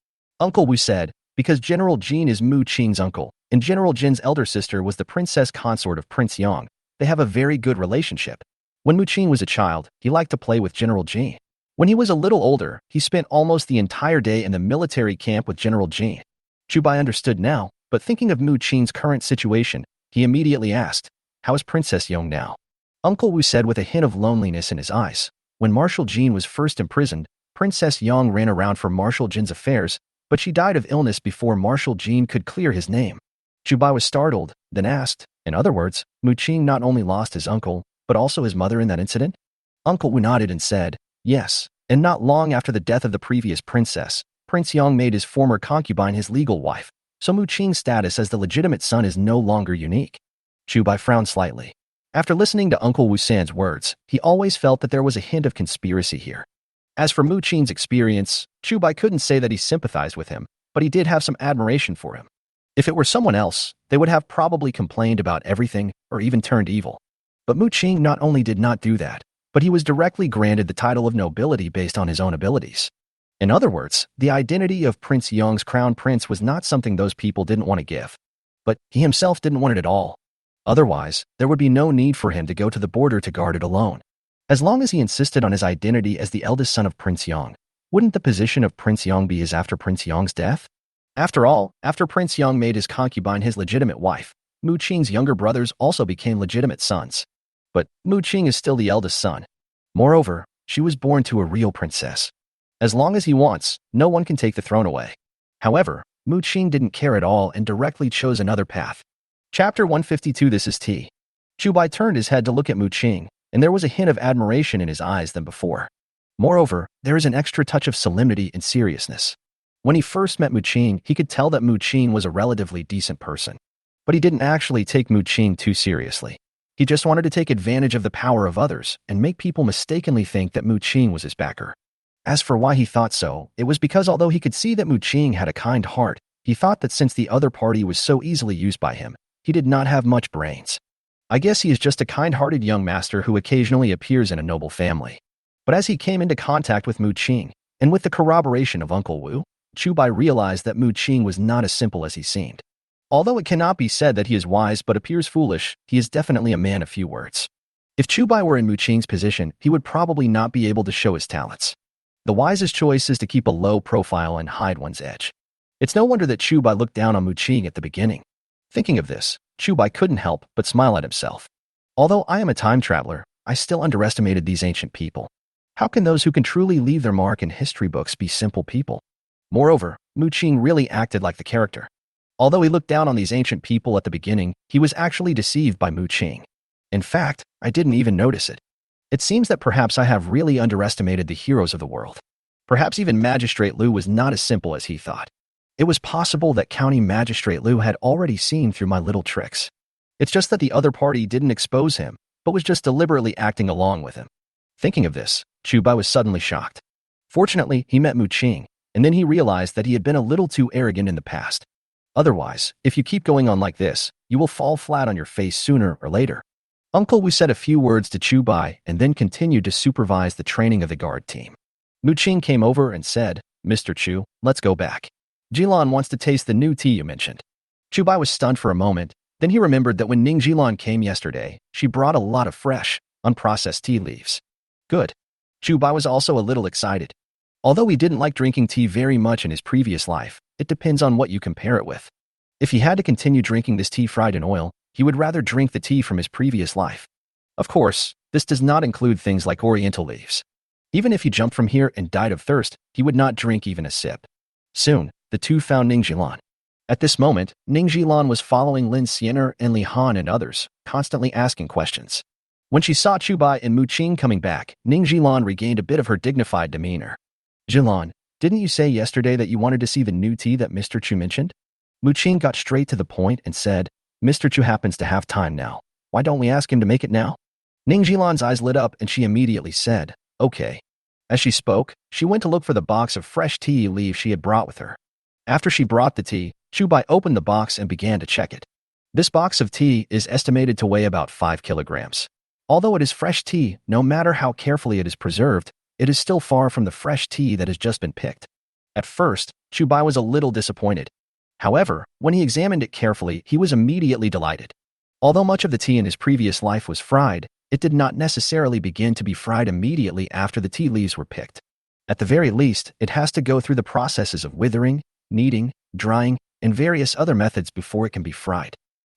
Uncle Wu said, because General Jin is Mu Qing's uncle, and General Jin's elder sister was the princess consort of Prince Yang. They have a very good relationship. When Mu Qing was a child, he liked to play with General Jin. When he was a little older, he spent almost the entire day in the military camp with General Jin. Chu Bai understood now, but thinking of Mu Qing's current situation, he immediately asked, how is Princess Yang now? Uncle Wu said with a hint of loneliness in his eyes, when Marshal Jin was first imprisoned, Princess Yang ran around for Marshal Jin's affairs, but she died of illness before Marshal Jin could clear his name. Chu Bai was startled, then asked, in other words, Mu Qing not only lost his uncle, but also his mother in that incident? Uncle Wu nodded and said, yes, and not long after the death of the previous princess, Prince Yang made his former concubine his legal wife, so Mu Qing's status as the legitimate son is no longer unique. Chu Bai frowned slightly. After listening to Uncle Wu San's words, he always felt that there was a hint of conspiracy here. As for Mu Qing's experience, Chu Bai couldn't say that he sympathized with him, but he did have some admiration for him. If it were someone else, they would have probably complained about everything or even turned evil. But Mu Qing not only did not do that, but he was directly granted the title of nobility based on his own abilities. In other words, the identity of Prince Yang's crown prince was not something those people didn't want to give. But he himself didn't want it at all. Otherwise, there would be no need for him to go to the border to guard it alone. As long as he insisted on his identity as the eldest son of Prince Yang, wouldn't the position of Prince Yang be his after Prince Yang's death? After all, after Prince Yang made his concubine his legitimate wife, Mu Qing's younger brothers also became legitimate sons. But Mu Qing is still the eldest son. Moreover, she was born to a real princess. As long as he wants, no one can take the throne away. However, Mu Qing didn't care at all and directly chose another path. Chapter 152. This is T. Chu Bai turned his head to look at Mu Qing, and there was a hint of admiration in his eyes than before. Moreover, there is an extra touch of solemnity and seriousness. When he first met Mu Qing, he could tell that Mu Qing was a relatively decent person. But he didn't actually take Mu Qing too seriously. He just wanted to take advantage of the power of others and make people mistakenly think that Mu Qing was his backer. As for why he thought so, it was because although he could see that Mu Qing had a kind heart, he thought that since the other party was so easily used by him, he did not have much brains. I guess he is just a kind-hearted young master who occasionally appears in a noble family. But as he came into contact with Mu Qing, and with the corroboration of Uncle Wu, Chu Bai realized that Mu Qing was not as simple as he seemed. Although it cannot be said that he is wise but appears foolish, he is definitely a man of few words. If Chu Bai were in Mu Qing's position, he would probably not be able to show his talents. The wisest choice is to keep a low profile and hide one's edge. It's no wonder that Chu Bai looked down on Mu Qing at the beginning. Thinking of this, Chu Bai couldn't help but smile at himself. Although I am a time traveler, I still underestimated these ancient people. How can those who can truly leave their mark in history books be simple people? Moreover, Mu Qing really acted like the character. Although he looked down on these ancient people at the beginning, he was actually deceived by Mu Qing. In fact, I didn't even notice it. It seems that perhaps I have really underestimated the heroes of the world. Perhaps even Magistrate Liu was not as simple as he thought. It was possible that County Magistrate Liu had already seen through my little tricks. It's just that the other party didn't expose him, but was just deliberately acting along with him. Thinking of this, Chu Bai was suddenly shocked. Fortunately, he met Mu Qing, and then he realized that he had been a little too arrogant in the past. Otherwise, if you keep going on like this, you will fall flat on your face sooner or later. Uncle Wu said a few words to Chu Bai and then continued to supervise the training of the guard team. Mu Qing came over and said, "Mr. Chu, let's go back. Jilan wants to taste the new tea you mentioned." Chu Bai was stunned for a moment, then he remembered that when Ning Jilan came yesterday, she brought a lot of fresh, unprocessed tea leaves. Good. Chu Bai was also a little excited. Although he didn't like drinking tea very much in his previous life, it depends on what you compare it with. If he had to continue drinking this tea fried in oil, he would rather drink the tea from his previous life. Of course, this does not include things like oriental leaves. Even if he jumped from here and died of thirst, he would not drink even a sip. Soon, the two found Ning Jilan. At this moment, Ning Jilan was following Lin Xiener and Li Han and others, constantly asking questions. When she saw Chu Bai and Mu Qing coming back, Ning Jilan regained a bit of her dignified demeanor. "Jilan, didn't you say yesterday that you wanted to see the new tea that Mr. Chu mentioned?" Mu Qing got straight to the point and said, "Mr. Chu happens to have time now. Why don't we ask him to make it now?" Ning Jilan's eyes lit up and she immediately said, "Okay." As she spoke, she went to look for the box of fresh tea leaves she had brought with her. After she brought the tea, Chu Bai opened the box and began to check it. This box of tea is estimated to weigh about 5 kilograms. Although it is fresh tea, no matter how carefully it is preserved, it is still far from the fresh tea that has just been picked. At first, Chu Bai was a little disappointed. However, when he examined it carefully, he was immediately delighted. Although much of the tea in his previous life was fried, it did not necessarily begin to be fried immediately after the tea leaves were picked. At the very least, it has to go through the processes of withering, kneading, drying, and various other methods before it can be fried.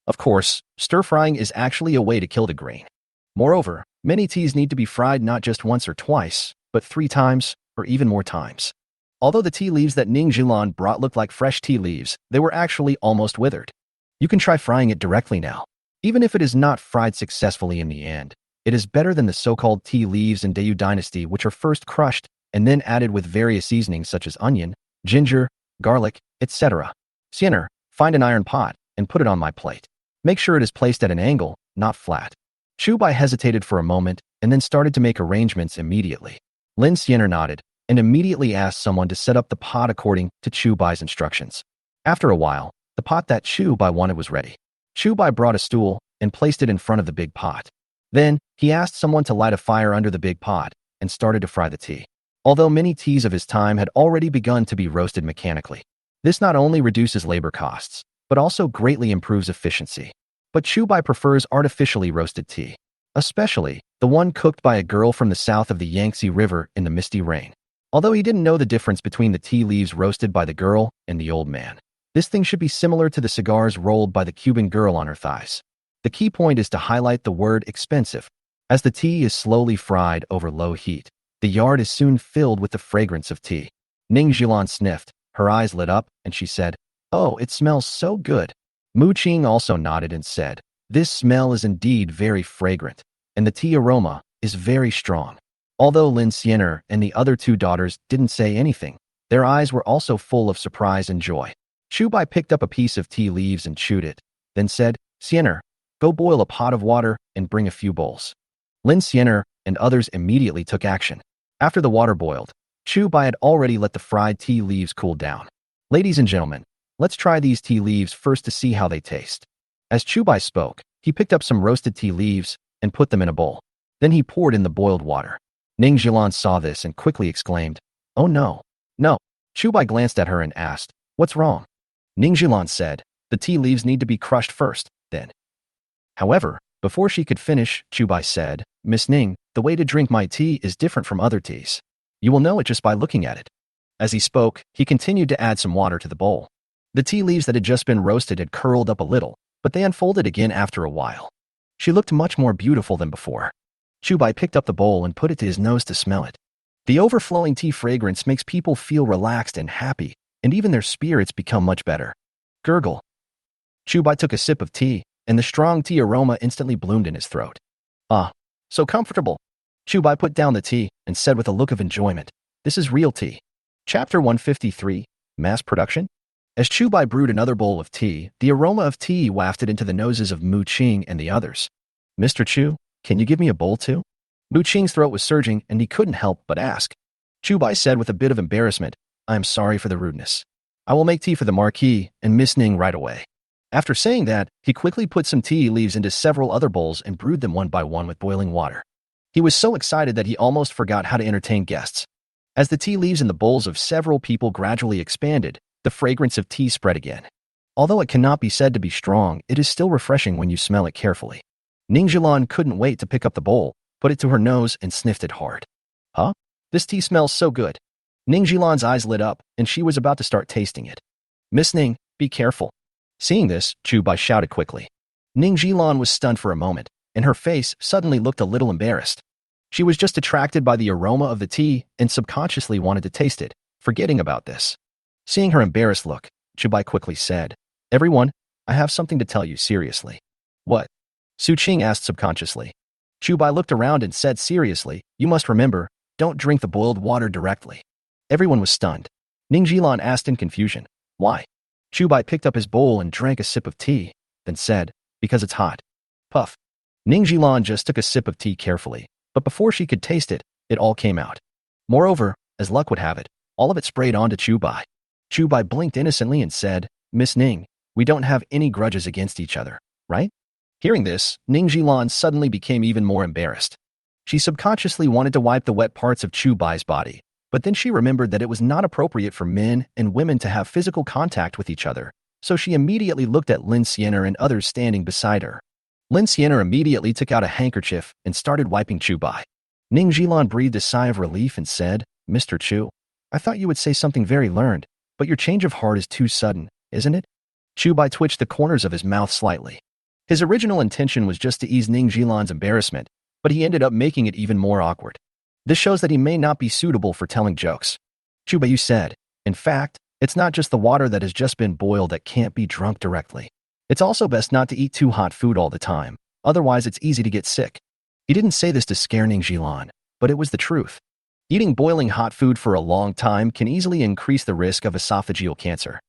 Of course, stir-frying is actually a way to kill the grain. Moreover, many teas need to be fried not just once or twice, but 3 times, or even more times. Although the tea leaves that Ning Jilan brought looked like fresh tea leaves, they were actually almost withered. You can try frying it directly now. Even if it is not fried successfully in the end, it is better than the so-called tea leaves in Dayu dynasty which are first crushed and then added with various seasonings such as onion, ginger, garlic, etc. Xiener, find an iron pot and put it on my plate. Make sure it is placed at an angle, not flat. Chu Bai hesitated for a moment and then started to make arrangements immediately. Lin Xiener nodded and immediately asked someone to set up the pot according to Chu Bai's instructions. After a while, the pot that Chu Bai wanted was ready. Chu Bai brought a stool and placed it in front of the big pot. Then, he asked someone to light a fire under the big pot and started to fry the tea. Although many teas of his time had already begun to be roasted mechanically. This not only reduces labor costs, but also greatly improves efficiency. But Chu Bai prefers artificially roasted tea, especially the one cooked by a girl from the south of the Yangtze River in the misty rain. Although he didn't know the difference between the tea leaves roasted by the girl and the old man. This thing should be similar to the cigars rolled by the Cuban girl on her thighs. The key point is to highlight the word expensive. As the tea is slowly fried over low heat, the yard is soon filled with the fragrance of tea. Ning Jilan sniffed, her eyes lit up, and she said, "Oh, it smells so good." Mu Qing also nodded and said, "This smell is indeed very fragrant, and the tea aroma is very strong." Although Lin Xiener and the other two daughters didn't say anything, their eyes were also full of surprise and joy. Chu Bai picked up a piece of tea leaves and chewed it, then said, "Xiener, go boil a pot of water and bring a few bowls." Lin Xiener and others immediately took action. After the water boiled, Chu Bai had already let the fried tea leaves cool down. "Ladies and gentlemen, let's try these tea leaves first to see how they taste." As Chu Bai spoke, he picked up some roasted tea leaves and put them in a bowl. Then he poured in the boiled water. Ning Jilan saw this and quickly exclaimed, "Oh no, no." Chu Bai glanced at her and asked, "What's wrong?" Ning Jilan said, "The tea leaves need to be crushed first, then." However, before she could finish, Chu Bai said, "Miss Ning, the way to drink my tea is different from other teas. You will know it just by looking at it." As he spoke, he continued to add some water to the bowl. The tea leaves that had just been roasted had curled up a little, but they unfolded again after a while. She looked much more beautiful than before. Chu Bai picked up the bowl and put it to his nose to smell it. The overflowing tea fragrance makes people feel relaxed and happy, and even their spirits become much better. Gurgle. Chu Bai took a sip of tea, and the strong tea aroma instantly bloomed in his throat. "Ah, so comfortable." Chu Bai put down the tea and said with a look of enjoyment, "This is real tea." Chapter 153, Mass Production? As Chu Bai brewed another bowl of tea, the aroma of tea wafted into the noses of Mu Qing and the others. "Mr. Chu, can you give me a bowl too?" Mu Qing's throat was surging and he couldn't help but ask. Chu Bai said with a bit of embarrassment, "I am sorry for the rudeness. I will make tea for the Marquis and Miss Ning right away." After saying that, he quickly put some tea leaves into several other bowls and brewed them one by one with boiling water. He was so excited that he almost forgot how to entertain guests. As the tea leaves in the bowls of several people gradually expanded, the fragrance of tea spread again. Although it cannot be said to be strong, it is still refreshing when you smell it carefully. Ning Jilan couldn't wait to pick up the bowl, put it to her nose, and sniffed it hard. "Huh? This tea smells so good." Ning Jilan's eyes lit up, and she was about to start tasting it. "Miss Ning, be careful." Seeing this, Chu Bai shouted quickly. Ning Jilan was stunned for a moment, and her face suddenly looked a little embarrassed. She was just attracted by the aroma of the tea and subconsciously wanted to taste it, forgetting about this. Seeing her embarrassed look, Chu Bai quickly said, "Everyone, I have something to tell you seriously." "What?" Su Qing asked subconsciously. Chu Bai looked around and said seriously, "You must remember, don't drink the boiled water directly." Everyone was stunned. Ning Jilan asked in confusion, "Why?" Chu Bai picked up his bowl and drank a sip of tea, then said, "Because it's hot." Puff. Ning Jilan just took a sip of tea carefully, but before she could taste it, it all came out. Moreover, as luck would have it, all of it sprayed onto Chu Bai. Chu Bai blinked innocently and said, "Miss Ning, we don't have any grudges against each other, right?" Hearing this, Ning Jilan suddenly became even more embarrassed. She subconsciously wanted to wipe the wet parts of Chu Bai's body, but then she remembered that it was not appropriate for men and women to have physical contact with each other, so she immediately looked at Lin Xiener and others standing beside her. Lin Xiener immediately took out a handkerchief and started wiping Chu Bai. Ning Jilan breathed a sigh of relief and said, "Mr. Chu, I thought you would say something very learned, but your change of heart is too sudden, isn't it?" Chu Bai twitched the corners of his mouth slightly. His original intention was just to ease Ning Jilan's embarrassment, but he ended up making it even more awkward. This shows that he may not be suitable for telling jokes. Chu Bai said, "In fact, it's not just the water that has just been boiled that can't be drunk directly. It's also best not to eat too hot food all the time, otherwise it's easy to get sick." He didn't say this to scare Ning Jilan, but it was the truth. Eating boiling hot food for a long time can easily increase the risk of esophageal cancer.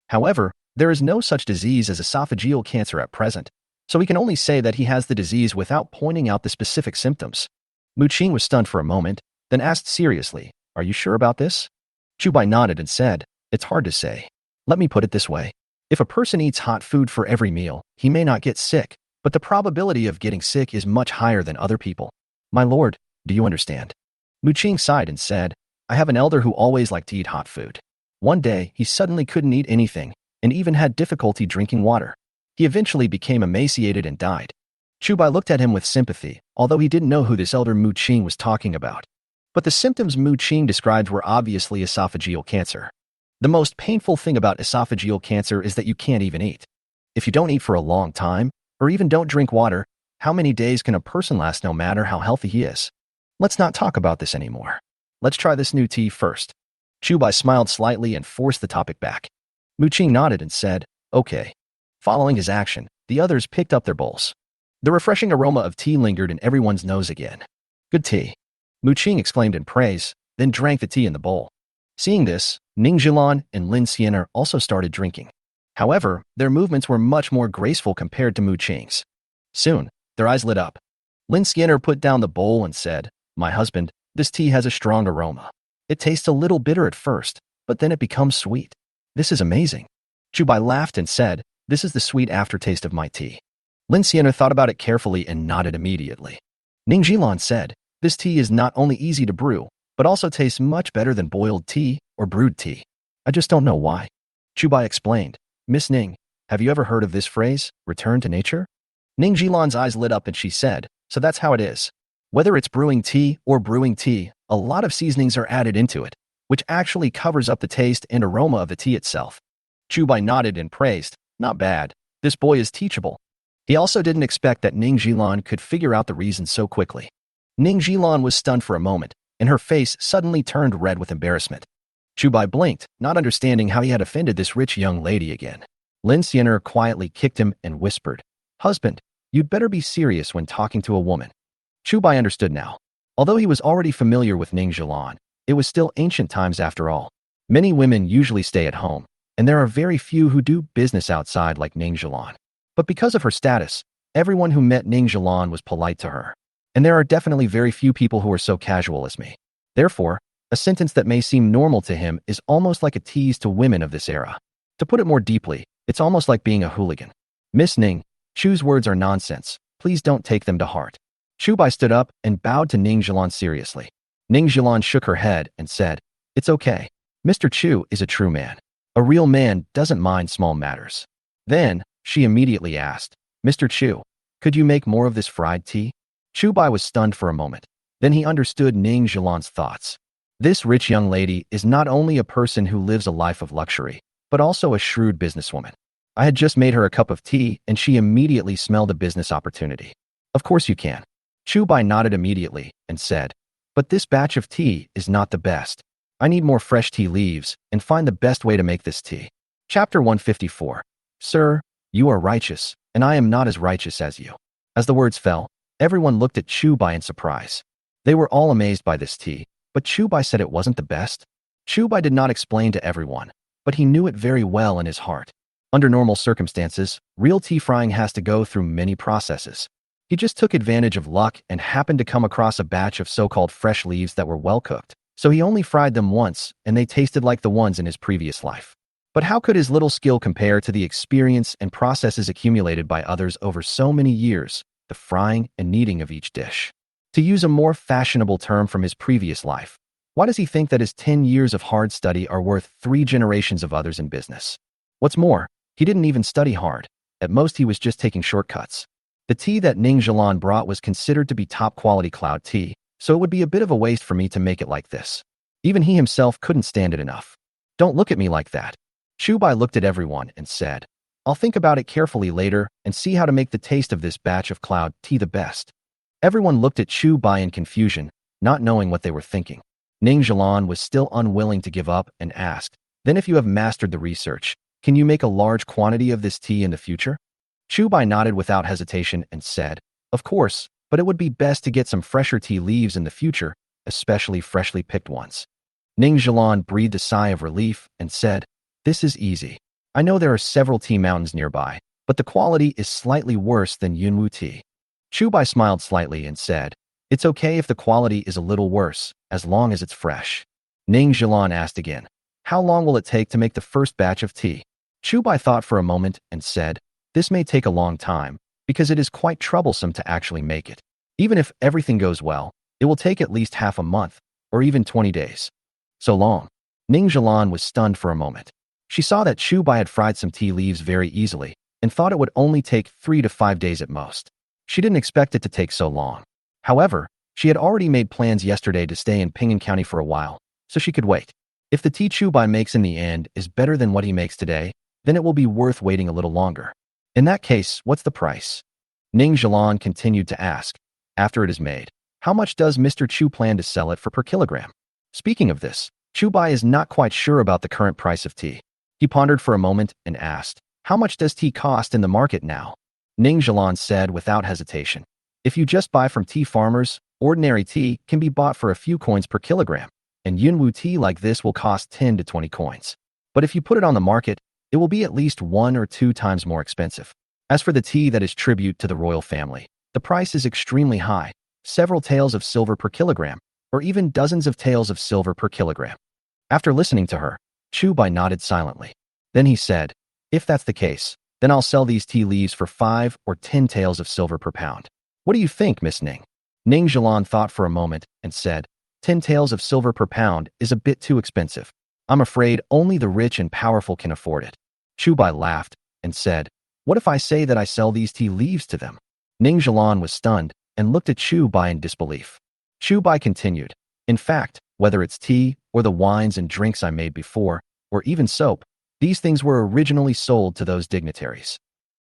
However, there is no such disease as esophageal cancer at present, so we can only say that he has the disease without pointing out the specific symptoms. Mu Qing was stunned for a moment, then asked seriously, "Are you sure about this?" Chu Bai nodded and said, "It's hard to say. Let me put it this way. If a person eats hot food for every meal, he may not get sick, but the probability of getting sick is much higher than other people. My lord, do you understand?" Mu Qing sighed and said, "I have an elder who always liked to eat hot food. One day, he suddenly couldn't eat anything, and even had difficulty drinking water. He eventually became emaciated and died. Chu Bai looked at him with sympathy, although he didn't know who this elder Mu Qing was talking about. But the symptoms Mu Qing described were obviously esophageal cancer. The most painful thing about esophageal cancer is that you can't even eat. If you don't eat for a long time, or even don't drink water, how many days can a person last no matter how healthy he is? Let's not talk about this anymore. Let's try this new tea first. Chu Bai smiled slightly and forced the topic back. Mu Qing nodded and said, okay. Following his action, the others picked up their bowls. The refreshing aroma of tea lingered in everyone's nose again. Good tea. Mu Qing exclaimed in praise, then drank the tea in the bowl. Seeing this, Ning Zhilan and Lin Xianer also started drinking. However, their movements were much more graceful compared to Mu Qing's. Soon, their eyes lit up. Lin Xianer put down the bowl and said, my husband, this tea has a strong aroma. It tastes a little bitter at first, but then it becomes sweet. This is amazing. Chu Bai laughed and said, this is the sweet aftertaste of my tea. Lin Xianer thought about it carefully and nodded immediately. Ning Zhilan said, this tea is not only easy to brew, but also tastes much better than boiled tea or brewed tea. I just don't know why. Chu Bai explained, Miss Ning, have you ever heard of this phrase, return to nature? Ning Zhilan's eyes lit up and she said, so that's how it is. Whether it's brewing tea or brewing tea, a lot of seasonings are added into it, which actually covers up the taste and aroma of the tea itself. Chu Bai nodded and praised, not bad. This boy is teachable. He also didn't expect that Ning Zhilan could figure out the reason so quickly. Ning Zhilan was stunned for a moment, and her face suddenly turned red with embarrassment. Chu Bai blinked, not understanding how he had offended this rich young lady again. Lin Xianer quietly kicked him and whispered, husband, you'd better be serious when talking to a woman. Chu Bai understood now. Although he was already familiar with Ning Zhilan, it was still ancient times after all. Many women usually stay at home, and there are very few who do business outside like Ning Zhilan. But because of her status, everyone who met Ning Zhilan was polite to her. And there are definitely very few people who are so casual as me. Therefore, a sentence that may seem normal to him is almost like a tease to women of this era. To put it more deeply, it's almost like being a hooligan. Miss Ning, Chu's words are nonsense. Please don't take them to heart. Chu Bai stood up and bowed to Ning Zhilan seriously. Ning Zhilan shook her head and said, it's okay. Mr. Chu is a true man. A real man doesn't mind small matters. Then, she immediately asked, Mr. Chu, could you make more of this fried tea? Chu Bai was stunned for a moment. Then he understood Ning Zhilan's thoughts. This rich young lady is not only a person who lives a life of luxury, but also a shrewd businesswoman. I had just made her a cup of tea and she immediately smelled a business opportunity. Of course you can. Chu Bai nodded immediately and said, but this batch of tea is not the best. I need more fresh tea leaves and find the best way to make this tea. Chapter 154. Sir, you are righteous, and I am not as righteous as you. As the words fell, everyone looked at Chu Bai in surprise. They were all amazed by this tea, but Chu Bai said it wasn't the best. Chu Bai did not explain to everyone, but he knew it very well in his heart. Under normal circumstances, real tea frying has to go through many processes. He just took advantage of luck and happened to come across a batch of so-called fresh leaves that were well cooked. So he only fried them once, and they tasted like the ones in his previous life. But how could his little skill compare to the experience and processes accumulated by others over so many years, the frying and kneading of each dish? To use a more fashionable term from his previous life, why does he think that his 10 years of hard study are worth 3 generations of others in business? What's more, he didn't even study hard. At most, he was just taking shortcuts. The tea that Ning Zhilan brought was considered to be top-quality cloud tea, so it would be a bit of a waste for me to make it like this. Even he himself couldn't stand it enough. Don't look at me like that. Chu Bai looked at everyone and said, I'll think about it carefully later and see how to make the taste of this batch of cloud tea the best. Everyone looked at Chu Bai in confusion, not knowing what they were thinking. Ning Zhilan was still unwilling to give up and asked, then if you have mastered the research, can you make a large quantity of this tea in the future? Chu Bai nodded without hesitation and said, of course, but it would be best to get some fresher tea leaves in the future, especially freshly picked ones. Ning Zhilan breathed a sigh of relief and said, this is easy. I know there are several tea mountains nearby, but the quality is slightly worse than Yunwu tea. Chu Bai smiled slightly and said, it's okay if the quality is a little worse, as long as it's fresh. Ning Zhilan asked again, how long will it take to make the first batch of tea? Chu Bai thought for a moment and said, this may take a long time, because it is quite troublesome to actually make it. Even if everything goes well, it will take at least half a month, or even 20 days. So long. Ning Zhilan was stunned for a moment. She saw that Chu Bai had fried some tea leaves very easily, and thought it would only take 3 to 5 days at most. She didn't expect it to take so long. However, she had already made plans yesterday to stay in Ping'an County for a while, so she could wait. If the tea Chu Bai makes in the end is better than what he makes today, then it will be worth waiting a little longer. In that case, what's the price? Ning Zhilan continued to ask. After it is made, how much does Mr. Chu plan to sell it for per kilogram? Speaking of this, Chu Bai is not quite sure about the current price of tea. He pondered for a moment and asked, how much does tea cost in the market now? Ning Zhilan said without hesitation. If you just buy from tea farmers, ordinary tea can be bought for a few coins per kilogram, and Yunwu tea like this will cost 10 to 20 coins. But if you put it on the market, it will be at least 1 or 2 times more expensive. As for the tea that is tribute to the royal family, the price is extremely high, several taels of silver per kilogram, or even dozens of taels of silver per kilogram. After listening to her, Chu Bai nodded silently. Then he said, if that's the case, then I'll sell these tea leaves for 5 or 10 taels of silver per pound. What do you think, Miss Ning? Ning Zhilan thought for a moment and said, 10 taels of silver per pound is a bit too expensive. I'm afraid only the rich and powerful can afford it. Chu Bai laughed and said, what if I say that I sell these tea leaves to them? Ning Zhilan was stunned and looked at Chu Bai in disbelief. Chu Bai continued, in fact, whether it's tea or the wines and drinks I made before, or even soap, these things were originally sold to those dignitaries.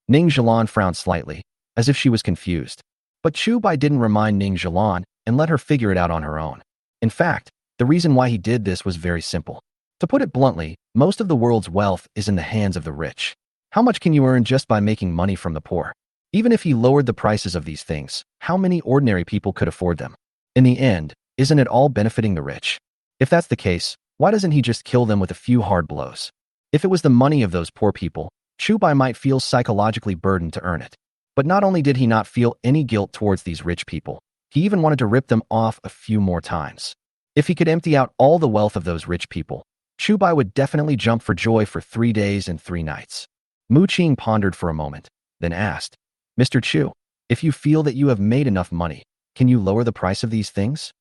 Ning Zhilan frowned slightly, as if she was confused. But Chu Bai didn't remind Ning Zhilan and let her figure it out on her own. In fact, the reason why he did this was very simple. To put it bluntly, most of the world's wealth is in the hands of the rich. How much can you earn just by making money from the poor? Even if he lowered the prices of these things, how many ordinary people could afford them? In the end, isn't it all benefiting the rich? If that's the case, why doesn't he just kill them with a few hard blows? If it was the money of those poor people, Chu Bai might feel psychologically burdened to earn it. But not only did he not feel any guilt towards these rich people, he even wanted to rip them off a few more times. If he could empty out all the wealth of those rich people, Chu Bai would definitely jump for joy for 3 days and 3 nights. Mu Qing pondered for a moment, then asked, Mr. Chu, if you feel that you have made enough money, can you lower the price of these things?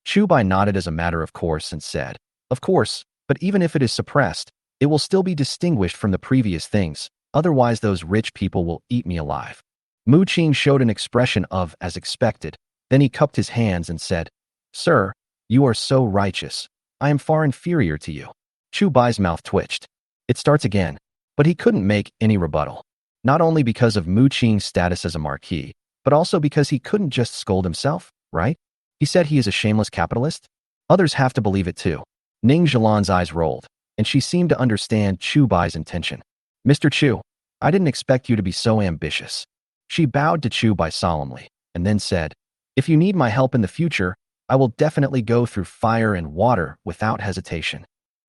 Chu Bai nodded as a matter of course and said, of course, but even if it is suppressed, it will still be distinguished from the previous things, otherwise those rich people will eat me alive. Mu Qing showed an expression of as expected, then he cupped his hands and said, Sir, you are so righteous. I am far inferior to you. Chu Bai's mouth twitched. It starts again, but he couldn't make any rebuttal. Not only because of Mu Qing's status as a marquis, but also because he couldn't just scold himself, right? He said he is a shameless capitalist? Others have to believe it too. Ning Zhilan's eyes rolled, and she seemed to understand Chu Bai's intention. Mr. Chu, I didn't expect you to be so ambitious. She bowed to Chu Bai solemnly, and then said, if you need my help in the future, I will definitely go through fire and water without hesitation.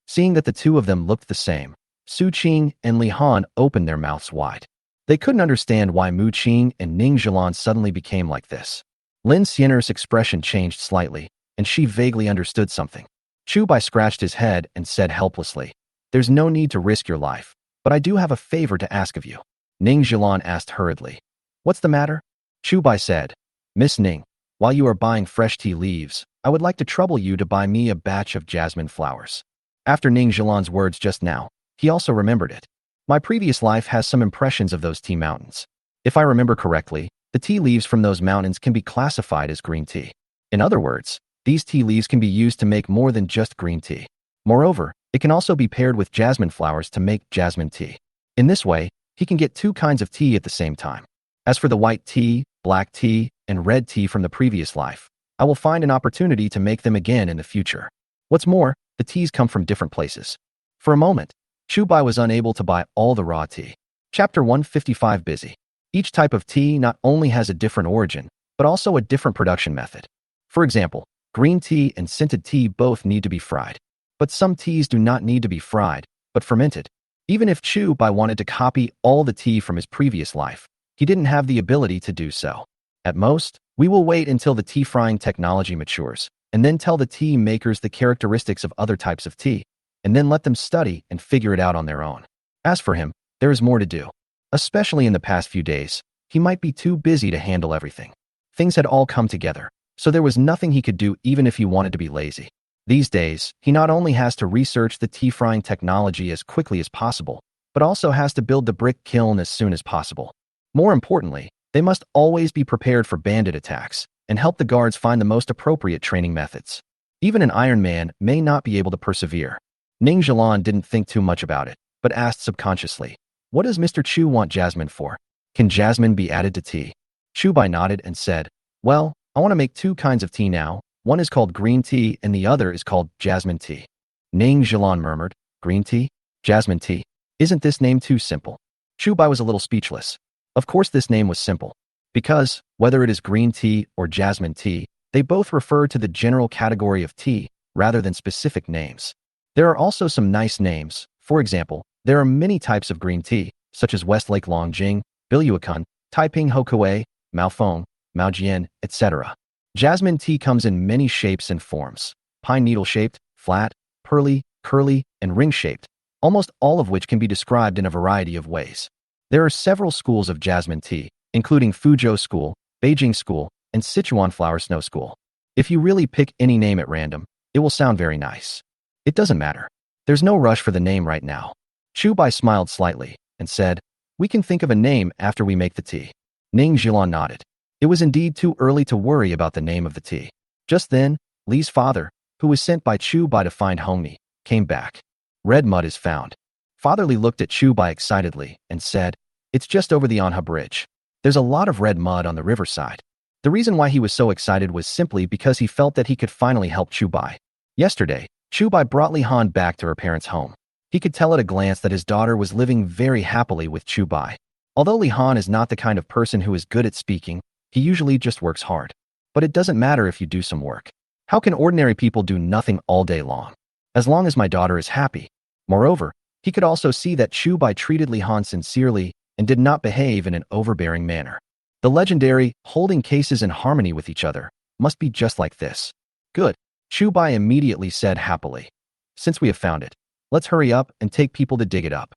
Seeing that the two of them looked the same, Su Qing and Li Han opened their mouths wide. They couldn't understand why Mu Qing and Ning Zhilan suddenly became like this. Lin Xiener's expression changed slightly, and she vaguely understood something. Chu Bai scratched his head and said helplessly, there's no need to risk your life, but I do have a favor to ask of you. Ning Zhilan asked hurriedly, what's the matter? Chu Bai said, Miss Ning, while you are buying fresh tea leaves, I would like to trouble you to buy me a batch of jasmine flowers. After Ning Zhilan's words just now, he also remembered it. My previous life has some impressions of those tea mountains. If I remember correctly, the tea leaves from those mountains can be classified as green tea. In other words, these tea leaves can be used to make more than just green tea. Moreover, it can also be paired with jasmine flowers to make jasmine tea. In this way, he can get 2 kinds of tea at the same time. As for the white tea, black tea, and red tea from the previous life, I will find an opportunity to make them again in the future. What's more, the teas come from different places. For a moment, Chu Bai was unable to buy all the raw tea. Chapter 155 Busy. Each type of tea not only has a different origin, but also a different production method. For example, green tea and scented tea both need to be fried. But some teas do not need to be fried, but fermented. Even if Chu Bai wanted to copy all the tea from his previous life, he didn't have the ability to do so. At most, we will wait until the tea frying technology matures, and then tell the tea makers the characteristics of other types of tea, and then let them study and figure it out on their own. As for him, there is more to do. Especially in the past few days, he might be too busy to handle everything. Things had all come together, so there was nothing he could do even if he wanted to be lazy. These days, he not only has to research the tea frying technology as quickly as possible, but also has to build the brick kiln as soon as possible. More importantly, they must always be prepared for bandit attacks and help the guards find the most appropriate training methods. Even an Iron Man may not be able to persevere. Ning Zhilan didn't think too much about it, but asked subconsciously, "What does Mr. Chu want jasmine for? Can jasmine be added to tea?" Chu Bai nodded and said, "Well, I want to make two kinds of tea now. One is called green tea and the other is called jasmine tea." Ning Zhilan murmured, "Green tea? Jasmine tea? Isn't this name too simple?" Chu Bai was a little speechless. Of course this name was simple. Because, whether it is green tea or jasmine tea, they both refer to the general category of tea, rather than specific names. There are also some nice names. For example, there are many types of green tea, such as Westlake Longjing, Bilyuakun, Taiping Hokuei, Maofeng, Maojian, etc. Jasmine tea comes in many shapes and forms: pine needle-shaped, flat, pearly, curly, and ring-shaped, almost all of which can be described in a variety of ways. There are several schools of jasmine tea, including Fuzhou School, Beijing School, and Sichuan Flower Snow School. If you really pick any name at random, it will sound very nice. It doesn't matter. There's no rush for the name right now. Chu Bai smiled slightly and said, "We can think of a name after we make the tea." Ning Zhilan nodded. It was indeed too early to worry about the name of the tea. Just then, Li's father, who was sent by Chu Bai to find Hongmi, came back. "Red mud is found." Father Li looked at Chu Bai excitedly and said, "It's just over the Anha Bridge. There's a lot of red mud on the riverside." The reason why he was so excited was simply because he felt that he could finally help Chu Bai. Yesterday, Chu Bai brought Li Han back to her parents' home. He could tell at a glance that his daughter was living very happily with Chu Bai. Although Li Han is not the kind of person who is good at speaking, he usually just works hard. But it doesn't matter if you do some work. How can ordinary people do nothing all day long? As long as my daughter is happy. Moreover, he could also see that Chu Bai treated Li Han sincerely and did not behave in an overbearing manner. The legendary, holding cases in harmony with each other, must be just like this. Good. Chu Bai immediately said happily. "Since we have found it, let's hurry up and take people to dig it up."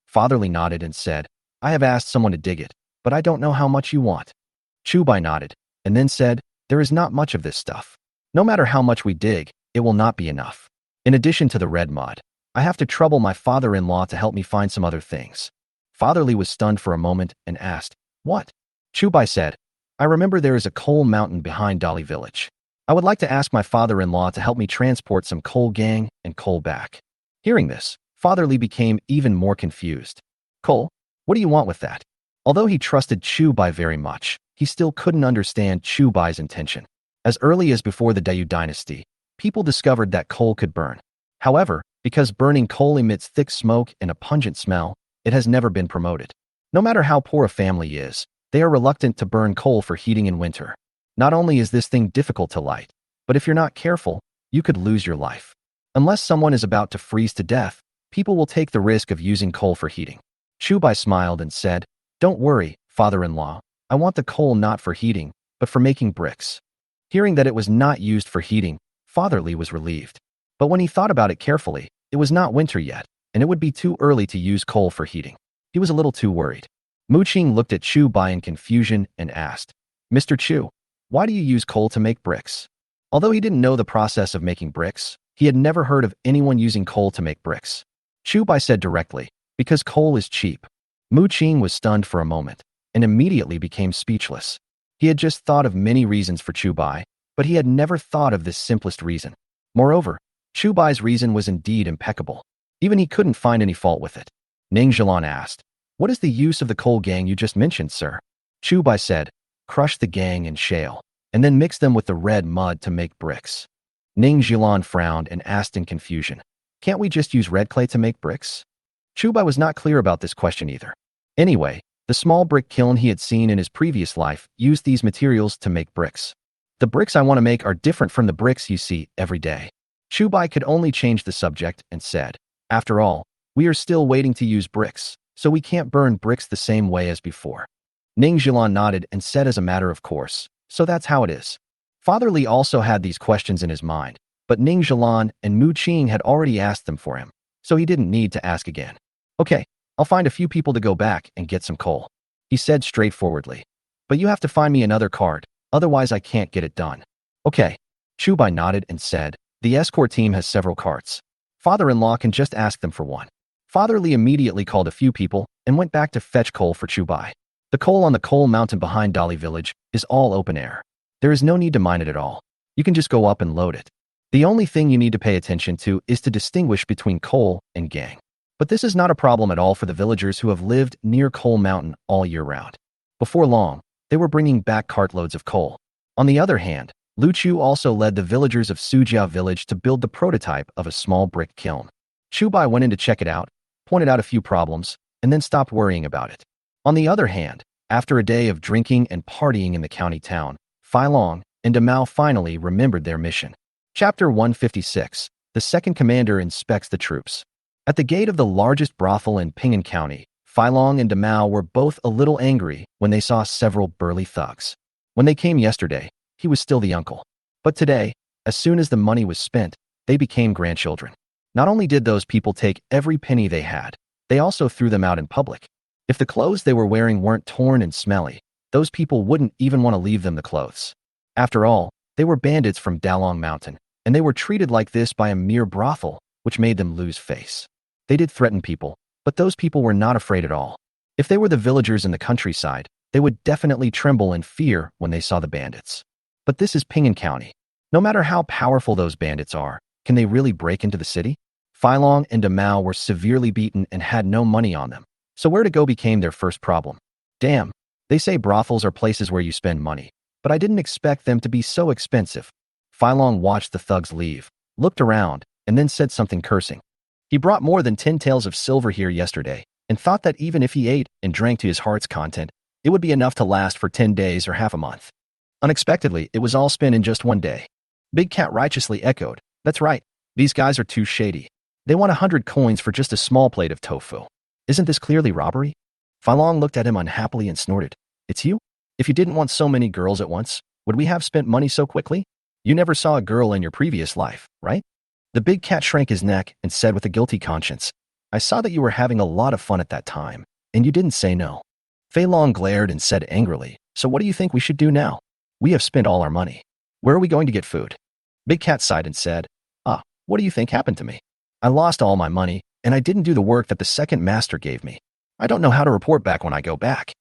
Father Li nodded and said, "I have asked someone to dig it, but I don't know how much you want." Chu Bai nodded, and then said, "There is not much of this stuff. No matter how much we dig, it will not be enough. In addition to the red mud, I have to trouble my father-in-law to help me find some other things." Father Li was stunned for a moment and asked, "What?" Chu Bai said, "I remember there is a coal mountain behind Dali village. I would like to ask my father-in-law to help me transport some coal gang and coal back." Hearing this, Father Li became even more confused. "Coal? What do you want with that?" Although he trusted Chu Bai very much, he still couldn't understand Chu Bai's intention. As early as before the Dayu dynasty, people discovered that coal could burn. However, because burning coal emits thick smoke and a pungent smell, it has never been promoted. No matter how poor a family is, they are reluctant to burn coal for heating in winter. Not only is this thing difficult to light, but if you're not careful, you could lose your life. Unless someone is about to freeze to death, people will take the risk of using coal for heating. Chu Bai smiled and said, "Don't worry, father-in-law. I want the coal not for heating, but for making bricks." Hearing that it was not used for heating, Father Li was relieved. But when he thought about it carefully, it was not winter yet, and it would be too early to use coal for heating. He was a little too worried. Mu Qing looked at Chu Bai in confusion and asked, "Mr. Chu, why do you use coal to make bricks?" Although he didn't know the process of making bricks, he had never heard of anyone using coal to make bricks. Chu Bai said directly, "Because coal is cheap." Mu Qing was stunned for a moment and immediately became speechless. He had just thought of many reasons for Chu Bai, but he had never thought of this simplest reason. Moreover, Chu Bai's reason was indeed impeccable. Even he couldn't find any fault with it. Ning Zhilan asked, "What is the use of the coal gang you just mentioned, sir?" Chu Bai said, "Crush the gang in shale, and then mix them with the red mud to make bricks." Ning Zhilan frowned and asked in confusion, "Can't we just use red clay to make bricks?" Chu Bai was not clear about this question either. Anyway, the small brick kiln he had seen in his previous life used these materials to make bricks. "The bricks I want to make are different from the bricks you see every day." Chu Bai could only change the subject and said, "After all, we are still waiting to use bricks, so we can't burn bricks the same way as before." Ning Zhilan nodded and said as a matter of course, "So that's how it is." Father Li also had these questions in his mind, but Ning Zhilan and Mu Qing had already asked them for him, so he didn't need to ask again. "Okay, I'll find a few people to go back and get some coal," he said straightforwardly. "But you have to find me another card, otherwise I can't get it done." "Okay." Chu Bai nodded and said, "The escort team has several carts. Father-in-law can just ask them for one." Father Li immediately called a few people and went back to fetch coal for Chu Bai. The coal on the coal mountain behind Dali village is all open air. There is no need to mine it at all. You can just go up and load it. The only thing you need to pay attention to is to distinguish between coal and gang. But this is not a problem at all for the villagers who have lived near Coal Mountain all year round. Before long, they were bringing back cartloads of coal. On the other hand, Lu Chu also led the villagers of Sujia village to build the prototype of a small brick kiln. Chu Bai went in to check it out, pointed out a few problems, and then stopped worrying about it. On the other hand, after a day of drinking and partying in the county town, Fai Long and Damao finally remembered their mission. Chapter 156. The second commander inspects the troops. At the gate of the largest brothel in Ping'an County, Fai Long and Damao were both a little angry when they saw several burly thugs. When they came yesterday, he was still the uncle. But today, as soon as the money was spent, they became grandchildren. Not only did those people take every penny they had, they also threw them out in public. If the clothes they were wearing weren't torn and smelly, those people wouldn't even want to leave them the clothes. After all, they were bandits from Dalong Mountain, and they were treated like this by a mere brothel, which made them lose face. They did threaten people, but those people were not afraid at all. If they were the villagers in the countryside, they would definitely tremble in fear when they saw the bandits. But this is Ping'an County. No matter how powerful those bandits are, can they really break into the city? Fai Long and Damao were severely beaten and had no money on them, so where to go became their first problem. Damn, they say brothels are places where you spend money, but I didn't expect them to be so expensive. Fai Long watched the thugs leave, looked around, and then said something cursing. He brought more than 10 taels of silver here yesterday, and thought that even if he ate and drank to his heart's content, it would be enough to last for 10 days or half a month. Unexpectedly, it was all spent in just one day. Big Cat righteously echoed, "That's right, these guys are too shady. They want 100 coins for just a small plate of tofu. Isn't this clearly robbery?" Fai Long looked at him unhappily and snorted, "It's you? If you didn't want so many girls at once, would we have spent money so quickly? You never saw a girl in your previous life, right?" The big cat shrank his neck and said with a guilty conscience, "I saw that you were having a lot of fun at that time, and you didn't say no." Fei Long glared and said angrily, "So what do you think we should do now? We have spent all our money. Where are we going to get food?" Big Cat sighed and said, "What do you think happened to me? I lost all my money, and I didn't do the work that the second master gave me. I don't know how to report back when I go back."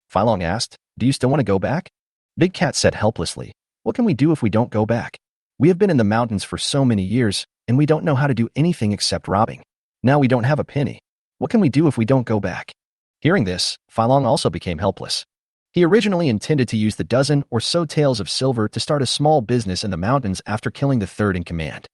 Fai Long asked, "Do you still want to go back?" Big Cat said helplessly, "What can we do if we don't go back? We have been in the mountains for so many years, and we don't know how to do anything except robbing. Now we don't have a penny. What can we do if we don't go back?" Hearing this, Fai Long also became helpless. He originally intended to use the dozen or so taels of silver to start a small business in the mountains after killing the third in command.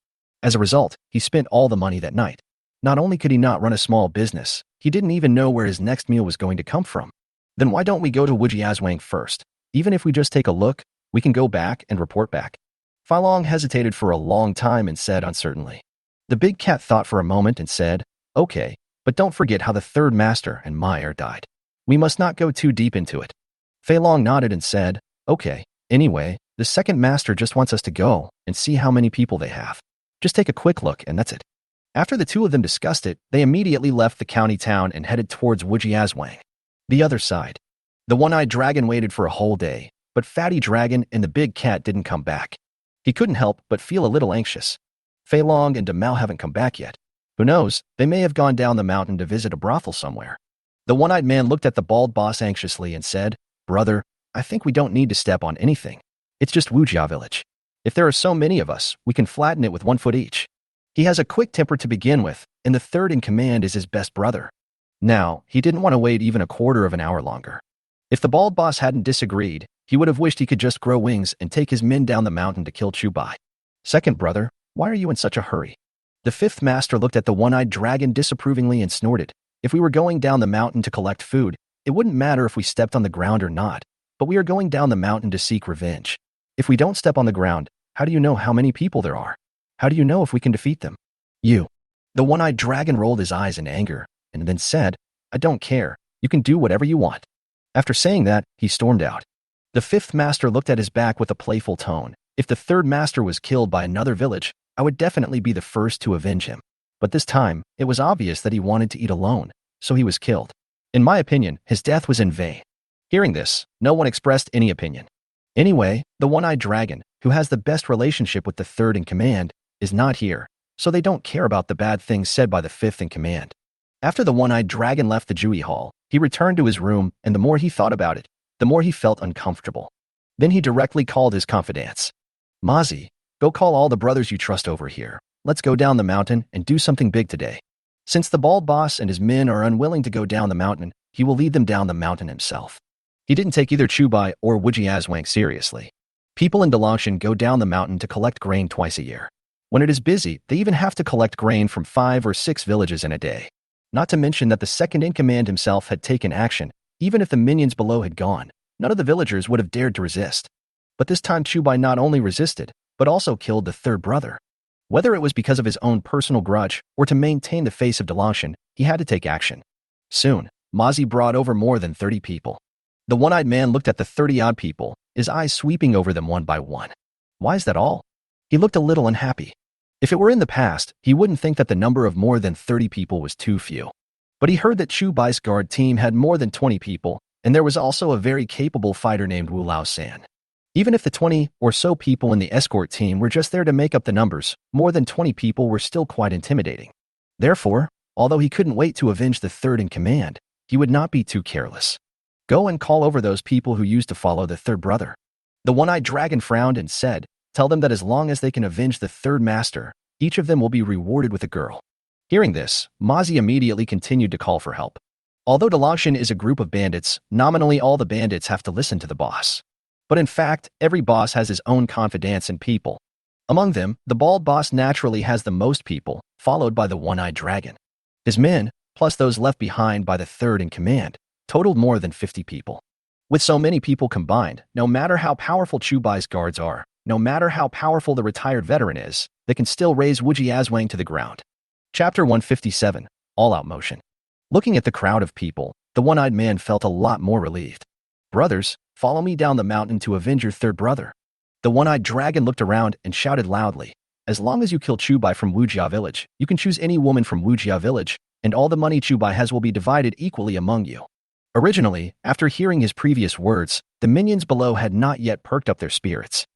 As a result, he spent all the money that night. Not only could he not run a small business, he didn't even know where his next meal was going to come from. Then why don't we go to Wujiazwang first? Even if we just take a look, we can go back and report back. Fai Long hesitated for a long time and said uncertainly. The big cat thought for a moment and said, "Okay, but don't forget how the third master and Meyer died. We must not go too deep into it." Fei Long nodded and said, "Okay, anyway, the second master just wants us to go and see how many people they have. Just take a quick look and that's it." After the two of them discussed it, they immediately left the county town and headed towards Wujiazwang. The other side. The one-eyed dragon waited for a whole day, but Fatty Dragon and the big cat didn't come back. He couldn't help but feel a little anxious. Fei Long and Damao haven't come back yet. Who knows, they may have gone down the mountain to visit a brothel somewhere. The one-eyed man looked at the bald boss anxiously and said, "Brother, I think we don't need to step on anything. It's just Wujia village. If there are so many of us, we can flatten it with 1 foot each. He has a quick temper to begin with, and the third in command is his best brother." Now, he didn't want to wait even a quarter of an hour longer. If the bald boss hadn't disagreed, he would have wished he could just grow wings and take his men down the mountain to kill Chu Bai. "Second brother, why are you in such a hurry?" The fifth master looked at the one-eyed dragon disapprovingly and snorted. "If we were going down the mountain to collect food, it wouldn't matter if we stepped on the ground or not, but we are going down the mountain to seek revenge. If we don't step on the ground, how do you know how many people there are? How do you know if we can defeat them?" "You." The one-eyed dragon rolled his eyes in anger and then said, "I don't care. You can do whatever you want." After saying that, he stormed out. The fifth master looked at his back with a playful tone. "If the third master was killed by another village, I would definitely be the first to avenge him. But this time, it was obvious that he wanted to eat alone, so he was killed. In my opinion, his death was in vain." Hearing this, no one expressed any opinion. Anyway, the one-eyed dragon, who has the best relationship with the third in command, is not here, so they don't care about the bad things said by the fifth in command. After the one-eyed dragon left the Jui hall, he returned to his room, and the more he thought about it, the more he felt uncomfortable. Then he directly called his confidants. Mazi, go call all the brothers you trust over here. Let's go down the mountain and do something big today. Since the bald boss and his men are unwilling to go down the mountain, he will lead them down the mountain himself. He didn't take either Chu Bai or Wujiazwang seriously. People in Dalangshan go down the mountain to collect grain twice a year. When it is busy, they even have to collect grain from 5 or 6 villages in a day. Not to mention that the second-in-command himself had taken action. Even if the minions below had gone, none of the villagers would have dared to resist. But this time Chu Bai not only resisted, but also killed the third brother. Whether it was because of his own personal grudge or to maintain the face of Dalangshan, he had to take action. Soon, Mazi brought over more than 30 people. The one-eyed man looked at the 30-odd people, his eyes sweeping over them one by one. Why is that all? He looked a little unhappy. If it were in the past, he wouldn't think that the number of more than 30 people was too few. But he heard that Chu Bai's guard team had more than 20 people, and there was also a very capable fighter named Wu Lao San. Even if the 20 or so people in the escort team were just there to make up the numbers, more than 20 people were still quite intimidating. Therefore, although he couldn't wait to avenge the third in command, he would not be too careless. Go and call over those people who used to follow the third brother. The one-eyed dragon frowned and said, tell them that as long as they can avenge the third master, each of them will be rewarded with a girl. Hearing this, Mazi immediately continued to call for help. Although Dalangshan is a group of bandits, nominally all the bandits have to listen to the boss. But in fact, every boss has his own confidants and people. Among them, the bald boss naturally has the most people, followed by the one-eyed dragon. His men, plus those left behind by the third in command, totaled more than 50 people. With so many people combined, no matter how powerful Chu Bai's guards are, no matter how powerful the retired veteran is, they can still raise Wujiazwang to the ground. Chapter 157, All-Out Motion. Looking at the crowd of people, the one-eyed man felt a lot more relieved. Brothers, follow me down the mountain to avenge your third brother. The one-eyed dragon looked around and shouted loudly, as long as you kill Chu Bai from Wujia village, you can choose any woman from Wujia village, and all the money Chu Bai has will be divided equally among you. Originally, after hearing his previous words, the minions below had not yet perked up their spirits.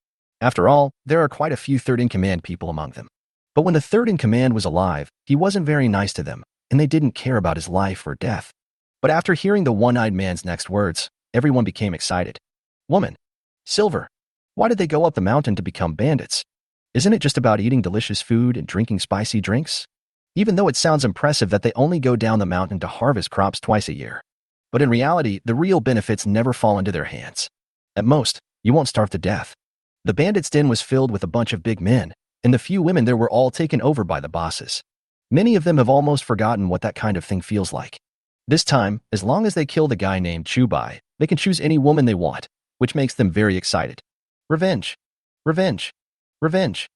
After all, there are quite a few third-in-command people among them. But when the third-in-command was alive, he wasn't very nice to them, and they didn't care about his life or death. But after hearing the one-eyed man's next words, everyone became excited. Woman. Silver. Why did they go up the mountain to become bandits? Isn't it just about eating delicious food and drinking spicy drinks? Even though it sounds impressive that they only go down the mountain to harvest crops twice a year. But in reality, the real benefits never fall into their hands. At most, you won't starve to death. The bandits' den was filled with a bunch of big men, and the few women there were all taken over by the bosses. Many of them have almost forgotten what that kind of thing feels like. This time, as long as they kill the guy named Chu Bai, they can choose any woman they want, which makes them very excited. Revenge! Revenge! Revenge!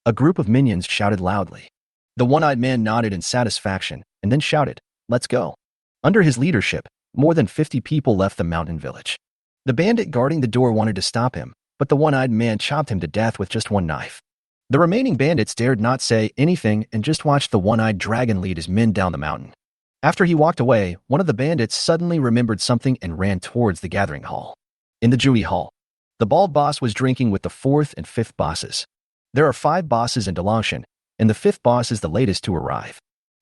A group of minions shouted loudly. The one-eyed man nodded in satisfaction and then shouted, let's go. Under his leadership, more than 50 people left the mountain village. The bandit guarding the door wanted to stop him, but the one-eyed man chopped him to death with just one knife. The remaining bandits dared not say anything and just watched the one-eyed dragon lead his men down the mountain. After he walked away, one of the bandits suddenly remembered something and ran towards the gathering hall. In the Jui hall, the bald boss was drinking with the 4th and 5th bosses. There are 5 bosses in Dalangshan, and the 5th boss is the latest to arrive.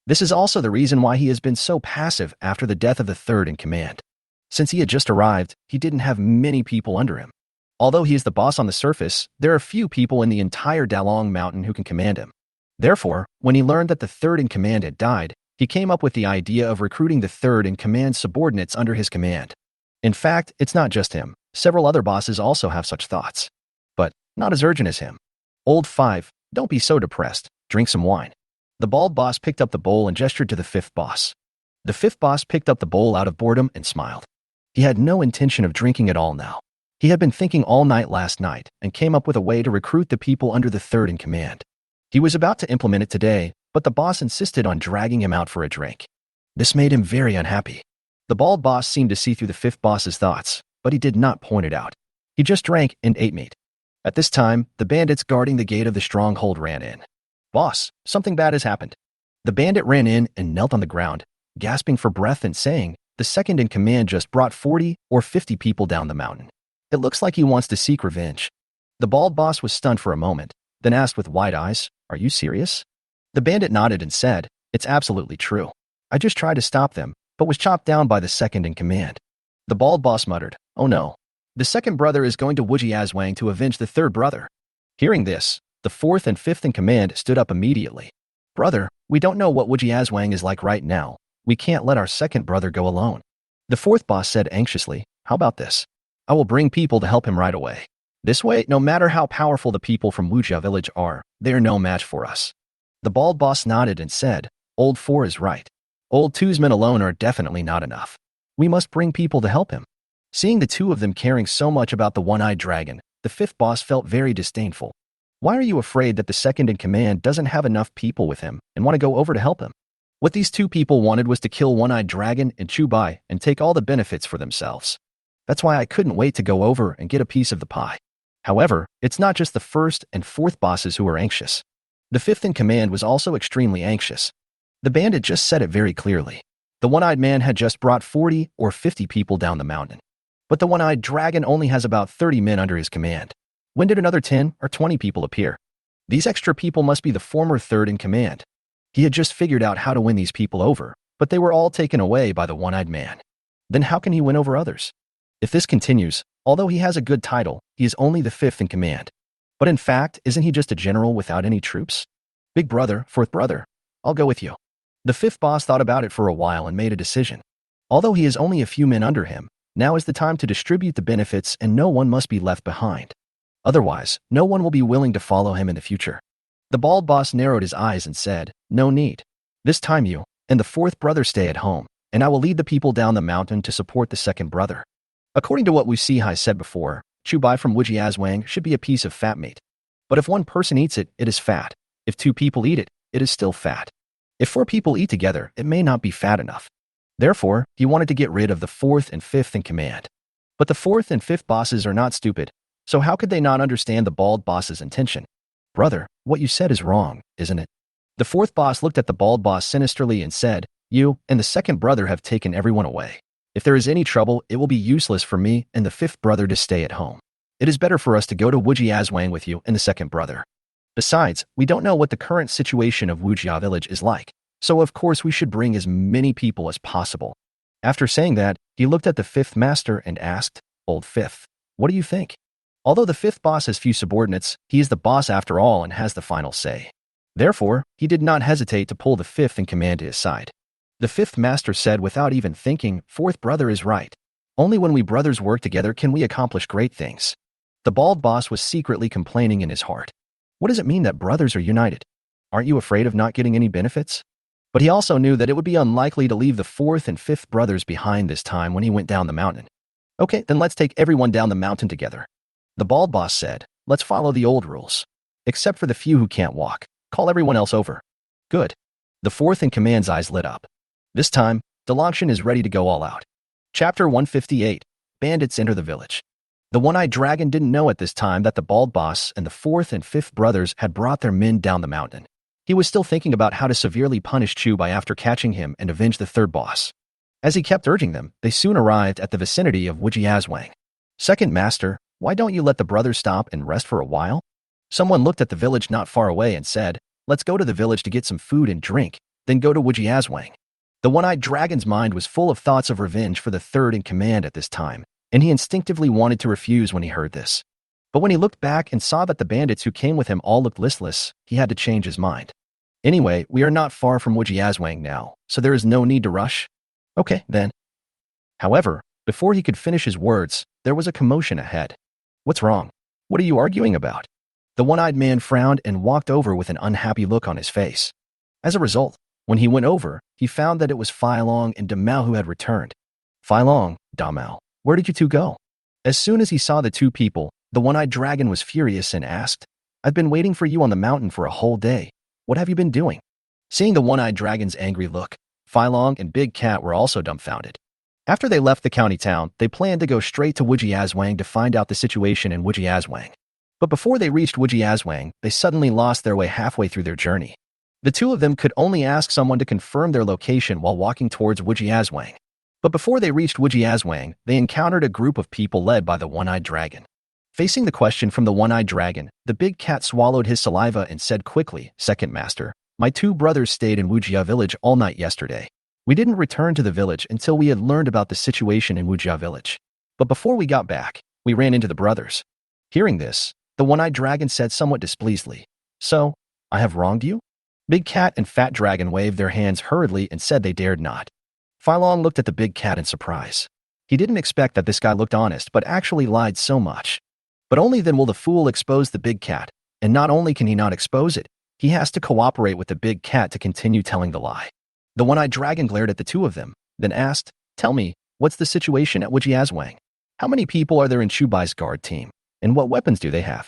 This is also the reason why he has been so passive after the death of the third in command. Since he had just arrived, he didn't have many people under him. Although he is the boss on the surface, there are few people in the entire Dalong Mountain who can command him. Therefore, when he learned that the third in command had died, he came up with the idea of recruiting the third in command subordinates under his command. In fact, it's not just him. Several other bosses also have such thoughts. But not as urgent as him. Old 5, don't be so depressed. Drink some wine. The bald boss picked up the bowl and gestured to the 5th boss. The 5th boss picked up the bowl out of boredom and smiled. He had no intention of drinking at all now. He had been thinking all night last night and came up with a way to recruit the people under the third in command. He was about to implement it today, but the boss insisted on dragging him out for a drink. This made him very unhappy. The bald boss seemed to see through the 5th boss's thoughts, but he did not point it out. He just drank and ate meat. At this time, the bandits guarding the gate of the stronghold ran in. Boss, something bad has happened. The bandit ran in and knelt on the ground, gasping for breath and saying, the second in command just brought 40 or 50 people down the mountain. It looks like he wants to seek revenge. The bald boss was stunned for a moment, then asked with wide eyes, are you serious? The bandit nodded and said, it's absolutely true. I just tried to stop them, but was chopped down by the second in command. The bald boss muttered, "Oh no. The second brother is going to Wujiazwang to avenge the third brother." Hearing this, the fourth and fifth in command stood up immediately. "Brother, we don't know what Wujiazwang is like right now. We can't let our second brother go alone." The fourth boss said anxiously, "How about this? I will bring people to help him right away. This way, no matter how powerful the people from Wujia village are, they are no match for us." The bald boss nodded and said, "Old 4 is right. Old 2's men alone are definitely not enough. We must bring people to help him." Seeing the two of them caring so much about the one-eyed dragon, the fifth boss felt very disdainful. "Why are you afraid that the second in command doesn't have enough people with him and want to go over to help him?" What these two people wanted was to kill One-Eyed Dragon and Chu Bai and take all the benefits for themselves. That's why I couldn't wait to go over and get a piece of the pie. However, it's not just the first and fourth bosses who are anxious. The fifth in command was also extremely anxious. The bandit just said it very clearly. The one-eyed man had just brought 40 or 50 people down the mountain. But the one-eyed dragon only has about 30 men under his command. When did another 10 or 20 people appear? These extra people must be the former third in command. He had just figured out how to win these people over, but they were all taken away by the one-eyed man. Then how can he win over others? If this continues, although he has a good title, he is only the fifth in command. But in fact, isn't he just a general without any troops? "Big brother, fourth brother, I'll go with you." The fifth boss thought about it for a while and made a decision. Although he has only a few men under him, now is the time to distribute the benefits and no one must be left behind. Otherwise, no one will be willing to follow him in the future. The bald boss narrowed his eyes and said, "No need. This time you and the fourth brother stay at home, and I will lead the people down the mountain to support the second brother." According to what Wu Sihai said before, Chu Bai from Wujiazwang should be a piece of fat meat. But if one person eats it, it is fat. If 2 people eat it, it is still fat. If 4 people eat together, it may not be fat enough. Therefore, he wanted to get rid of the fourth and fifth in command. But the fourth and fifth bosses are not stupid, so how could they not understand the bald boss's intention? "Brother, what you said is wrong, isn't it?" The fourth boss looked at the bald boss sinisterly and said, "You and the second brother have taken everyone away. If there is any trouble, it will be useless for me and the fifth brother to stay at home. It is better for us to go to Wujiazwang with you and the second brother. Besides, we don't know what the current situation of Wujia village is like, so of course we should bring as many people as possible." After saying that, he looked at the fifth master and asked, "Old fifth, what do you think?" Although the fifth boss has few subordinates, he is the boss after all and has the final say. Therefore, he did not hesitate to pull the fifth in command to his side. The fifth master said without even thinking, "Fourth brother is right. Only when we brothers work together can we accomplish great things." The bald boss was secretly complaining in his heart. What does it mean that brothers are united? Aren't you afraid of not getting any benefits? But he also knew that it would be unlikely to leave the fourth and fifth brothers behind this time when he went down the mountain. "Okay, then let's take everyone down the mountain together." The bald boss said, "Let's follow the old rules. Except for the few who can't walk. Call everyone else over." "Good." The fourth in command's eyes lit up. This time, Dalangshan is ready to go all out. Chapter 158. Bandits enter the village. The one-eyed dragon didn't know at this time that the bald boss and the fourth and fifth brothers had brought their men down the mountain. He was still thinking about how to severely punish Chu Bai after catching him and avenge the third boss. As he kept urging them, they soon arrived at the vicinity of Wujiazwang. "Second master, why don't you let the brothers stop and rest for a while?" Someone looked at the village not far away and said, "Let's go to the village to get some food and drink, then go to Wujiazwang." The one-eyed dragon's mind was full of thoughts of revenge for the third in command at this time, and he instinctively wanted to refuse when he heard this. But when he looked back and saw that the bandits who came with him all looked listless, he had to change his mind. "Anyway, we are not far from Wujiazwang now, so there is no need to rush." "Okay, then." However, before he could finish his words, there was a commotion ahead. "What's wrong? What are you arguing about?" The one-eyed man frowned and walked over with an unhappy look on his face. As a result, when he went over, he found that it was Fai Long and Damao who had returned. "Fai Long, Damao, where did you two go?" As soon as he saw the two people, the one-eyed dragon was furious and asked, "I've been waiting for you on the mountain for a whole day. What have you been doing?" Seeing the one-eyed dragon's angry look, Fai Long and Big Cat were also dumbfounded. After they left the county town, they planned to go straight to Wujiazwang to find out the situation in Wujiazwang. But before they reached Wujiazwang, they suddenly lost their way halfway through their journey. The two of them could only ask someone to confirm their location while walking towards Wujiazwang. But before they reached Wujiazwang, they encountered a group of people led by the one-eyed dragon. Facing the question from the one-eyed dragon, the big cat swallowed his saliva and said quickly, "Second master, my two brothers stayed in Wujia village all night yesterday. We didn't return to the village until we had learned about the situation in Wujia village. But before we got back, we ran into the brothers. Hearing this, the one-eyed dragon said somewhat displeasedly, "So, I have wronged you?" Big Cat and Fat Dragon waved their hands hurriedly and said they dared not. Phylong looked at the Big Cat in surprise. He didn't expect that this guy looked honest but actually lied so much. But only then will the fool expose the Big Cat, and not only can he not expose it, he has to cooperate with the Big Cat to continue telling the lie. The one-eyed dragon glared at the two of them, then asked, "Tell me, what's the situation at Wujiazwang? How many people are there in Chu Bai's guard team, and what weapons do they have?"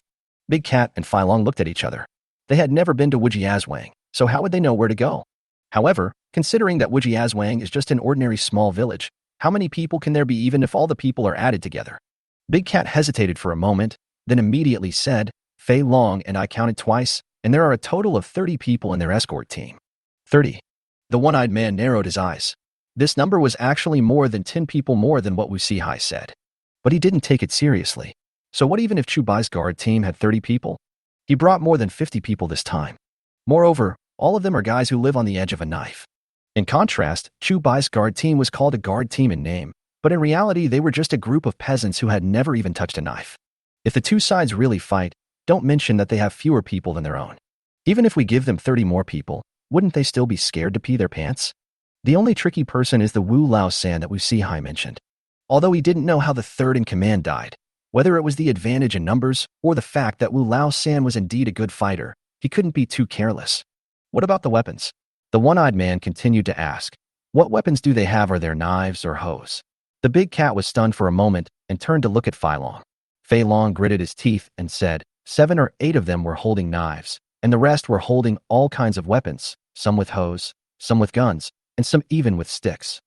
Big Cat and Phylong looked at each other. They had never been to Wujiazwang, so how would they know where to go? However, considering that Wujiazwang is just an ordinary small village, how many people can there be even if all the people are added together? Big Cat hesitated for a moment, then immediately said, "Fei Long and I counted twice, and there are a total of 30 people in their escort team." 30. The one-eyed man narrowed his eyes. This number was actually more than 10 people more than what Wu Sihai said. But he didn't take it seriously. So what even if Chu Bai's guard team had 30 people? He brought more than 50 people this time. Moreover, all of them are guys who live on the edge of a knife. In contrast, Chu Bai's guard team was called a guard team in name, but in reality they were just a group of peasants who had never even touched a knife. If the two sides really fight, don't mention that they have fewer people than their own. Even if we give them 30 more people, wouldn't they still be scared to pee their pants? The only tricky person is the Wu Lao San that Wu Sihai mentioned. Although he didn't know how the third in command died, whether it was the advantage in numbers or the fact that Wu Lao San was indeed a good fighter, he couldn't be too careless. What about the weapons? The one-eyed man continued to ask, "What weapons do they have? Are there knives or hoes?" The Big Cat was stunned for a moment and turned to look at Fei Long. Fei Long gritted his teeth and said, 7 or 8 of them were holding knives, and the rest were holding all kinds of weapons, some with hoes, some with guns, and some even with sticks.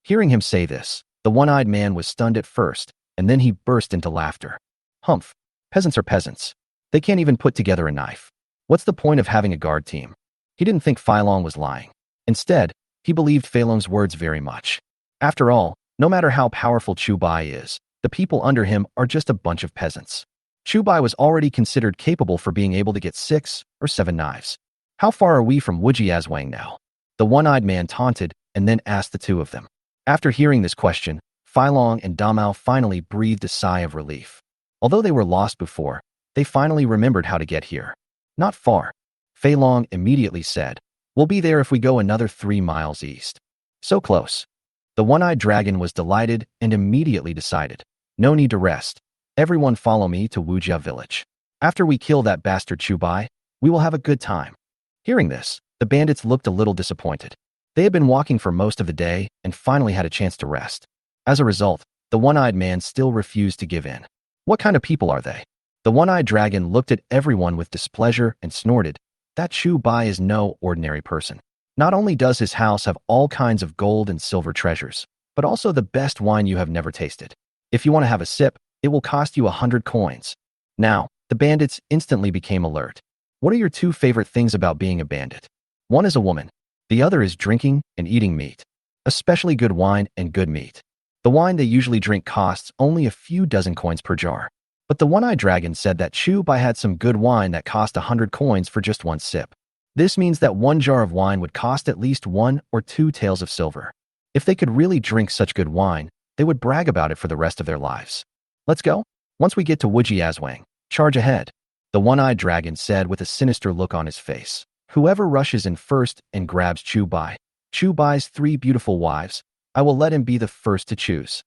Hearing him say this, the one-eyed man was stunned at first, and then he burst into laughter. Humph, peasants are peasants. They can't even put together a knife. What's the point of having a guard team? He didn't think Fei Long was lying. Instead, he believed Fei Long's words very much. After all, no matter how powerful Chu Bai is, the people under him are just a bunch of peasants. Chu Bai was already considered capable for being able to get 6 or 7 knives. How far are we from Wujiazwang now? The one-eyed man taunted and then asked the two of them. After hearing this question, Fei Long and Damao finally breathed a sigh of relief. Although they were lost before, they finally remembered how to get here. Not far. Fei Long immediately said, "We'll be there if we go another 3 miles east." So close. The one-eyed dragon was delighted and immediately decided, "No need to rest. Everyone follow me to Wujia village. After we kill that bastard Chu Bai, we will have a good time." Hearing this, the bandits looked a little disappointed. They had been walking for most of the day and finally had a chance to rest. As a result, the one-eyed man still refused to give in. What kind of people are they? The one-eyed dragon looked at everyone with displeasure and snorted, "That Chu Bai is no ordinary person. Not only does his house have all kinds of gold and silver treasures, but also the best wine you have never tasted. If you want to have a sip, it will cost you 100 coins. Now, the bandits instantly became alert. What are your 2 favorite things about being a bandit? One is a woman. The other is drinking and eating meat. Especially good wine and good meat. The wine they usually drink costs only a few dozen coins per jar. But the one-eyed dragon said that Chu Bai had some good wine that cost 100 coins for just 1 sip. This means that 1 jar of wine would cost at least 1 or 2 taels of silver. If they could really drink such good wine, they would brag about it for the rest of their lives. Let's go. Once we get to Wujiazwang, charge ahead. The one-eyed dragon said with a sinister look on his face. Whoever rushes in first and grabs Chu Bai's 3 beautiful wives, I will let him be the first to choose.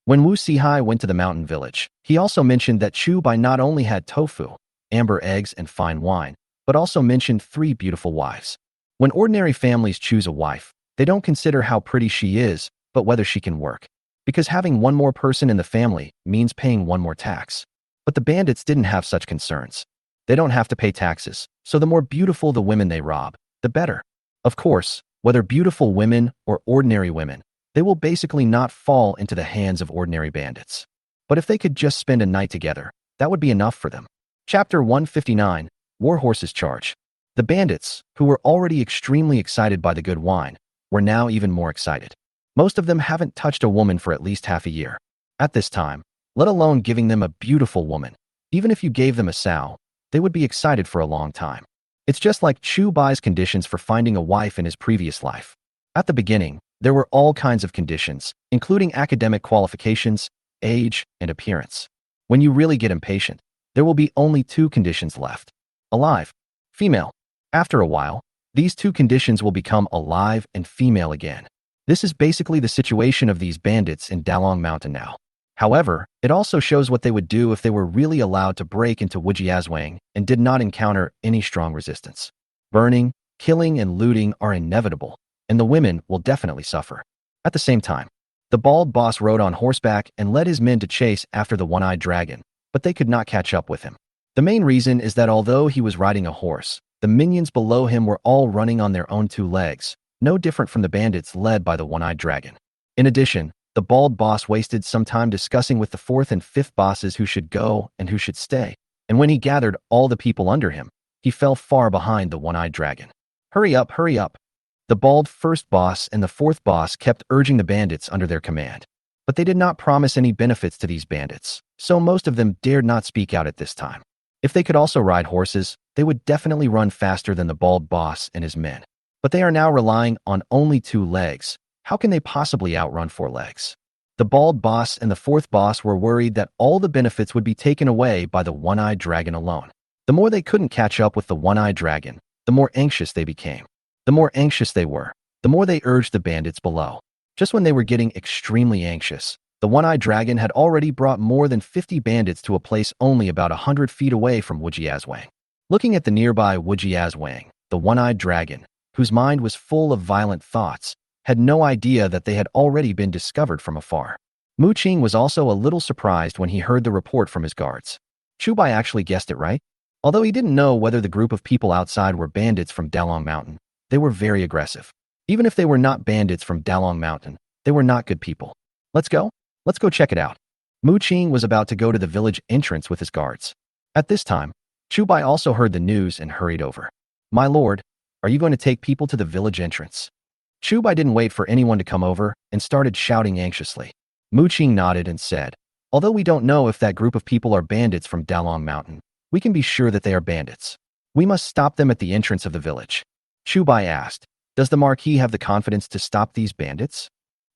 When Wu Sihai went to the mountain village, he also mentioned that Chu Bai not only had tofu, amber eggs, and fine wine, but also mentioned 3 beautiful wives. When ordinary families choose a wife, they don't consider how pretty she is, but whether she can work. Because having 1 more person in the family means paying 1 more tax. But the bandits didn't have such concerns. They don't have to pay taxes, so the more beautiful the women they rob, the better. Of course, whether beautiful women or ordinary women, they will basically not fall into the hands of ordinary bandits. But if they could just spend a night together, that would be enough for them. Chapter 159, War Horses Charge. The bandits, who were already extremely excited by the good wine, were now even more excited. Most of them haven't touched a woman for at least half a year. At this time, let alone giving them a beautiful woman, even if you gave them a sow, they would be excited for a long time. It's just like Chu Bai's conditions for finding a wife in his previous life. At the beginning, There were all kinds of conditions, including academic qualifications, age, and appearance. When you really get impatient, there will be only two conditions left: alive, female. After a while, these two conditions will become alive and female again. This is basically the situation of these bandits in Dalong Mountain now. However, it also shows what they would do if they were really allowed to break into Wujiazwang and did not encounter any strong resistance. Burning, killing, and looting are inevitable, and the women will definitely suffer. At the same time, the bald boss rode on horseback and led his men to chase after the one-eyed dragon, but they could not catch up with him. The main reason is that although he was riding a horse, the minions below him were all running on their own two legs, no different from the bandits led by the one-eyed dragon. In addition, the bald boss wasted some time discussing with the fourth and fifth bosses who should go and who should stay, and when he gathered all the people under him, he fell far behind the one-eyed dragon. Hurry up, hurry up! The bald first boss and the fourth boss kept urging the bandits under their command, but they did not promise any benefits to these bandits, so most of them dared not speak out at this time. If they could also ride horses, they would definitely run faster than the bald boss and his men. But they are now relying on only two legs. How can they possibly outrun four legs? The bald boss and the fourth boss were worried that all the benefits would be taken away by the one-eyed dragon alone. The more they couldn't catch up with the one-eyed dragon, the more anxious they became. The more anxious they were, the more they urged the bandits below. Just when they were getting extremely anxious, the one-eyed dragon had already brought more than 50 bandits to a place only about 100 feet away from Wujiazwang. Looking at the nearby Wujiazwang, the one-eyed dragon, whose mind was full of violent thoughts, had no idea that they had already been discovered from afar. Mu Qing was also a little surprised when he heard the report from his guards. Chu Bai actually guessed it right. Although he didn't know whether the group of people outside were bandits from Dalong Mountain, they were very aggressive. Even if they were not bandits from Dalong Mountain, they were not good people. Let's go check it out. Mu Qing was about to go to the village entrance with his guards. At this time, Chu Bai also heard the news and hurried over. My lord, are you going to take people to the village entrance? Chu Bai didn't wait for anyone to come over and started shouting anxiously. Mu Qing nodded and said, although we don't know if that group of people are bandits from Dalong Mountain, we can be sure that they are bandits. We must stop them at the entrance of the village. Chu Bai asked, does the Marquis have the confidence to stop these bandits?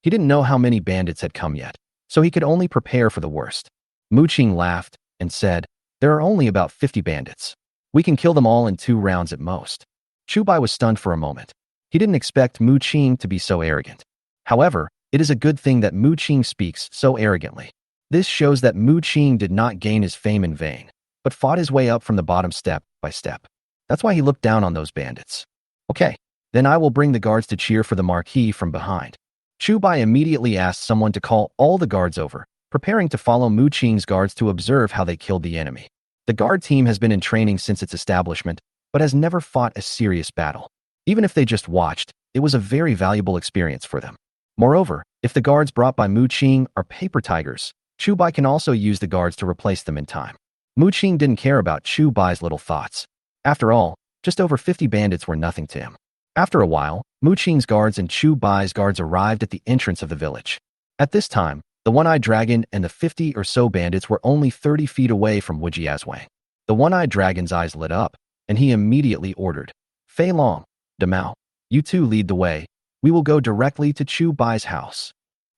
He didn't know how many bandits had come yet, so he could only prepare for the worst. Mu Qing laughed and said, there are only about 50 bandits. We can kill them all in 2 rounds at most. Chu Bai was stunned for a moment. He didn't expect Mu Qing to be so arrogant. However, it is a good thing that Mu Qing speaks so arrogantly. This shows that Mu Qing did not gain his fame in vain, but fought his way up from the bottom step by step. That's why he looked down on those bandits. Okay, then I will bring the guards to cheer for the Marquis from behind. Chu Bai immediately asked someone to call all the guards over, preparing to follow Mu Qing's guards to observe how they killed the enemy. The guard team has been in training since its establishment, but has never fought a serious battle. Even if they just watched, it was a very valuable experience for them. Moreover, if the guards brought by Mu Qing are paper tigers, Chu Bai can also use the guards to replace them in time. Mu Qing didn't care about Chu Bai's little thoughts. After all, just over 50 bandits were nothing to him. After a while, Mu Qing's guards and Chu Bai's guards arrived at the entrance of the village. At this time, the one-eyed dragon and the 50 or so bandits were only 30 feet away from Wujiazwang. The one-eyed dragon's eyes lit up, and he immediately ordered, Fei Long, Damao, you two lead the way. We will go directly to Chu Bai's house.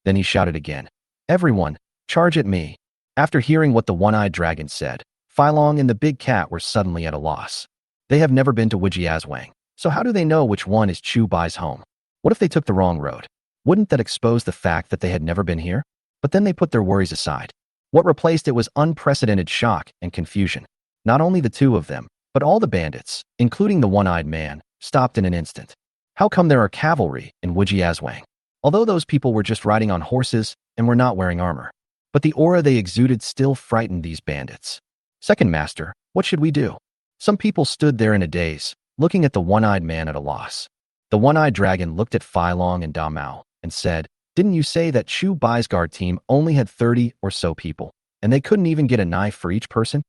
Then he shouted again, everyone, charge at me. After hearing what the one-eyed dragon said, Fei Long and the big cat were suddenly at a loss. They have never been to Wujiazwang, so how do they know which one is Chu Bai's home? What if they took the wrong road? Wouldn't that expose the fact that they had never been here? But then they put their worries aside. What replaced it was unprecedented shock and confusion. Not only the two of them, but all the bandits, including the one-eyed man, stopped in an instant. How come there are cavalry in Wujiazwang? Although those people were just riding on horses and were not wearing armor. But the aura they exuded still frightened these bandits. Second Master, what should we do? Some people stood there in a daze, looking at the one-eyed man at a loss. The one-eyed dragon looked at Fei Long and Da Mao and said, didn't you say that Chu Bai's guard team only had 30 or so people, and they couldn't even get a knife for each person?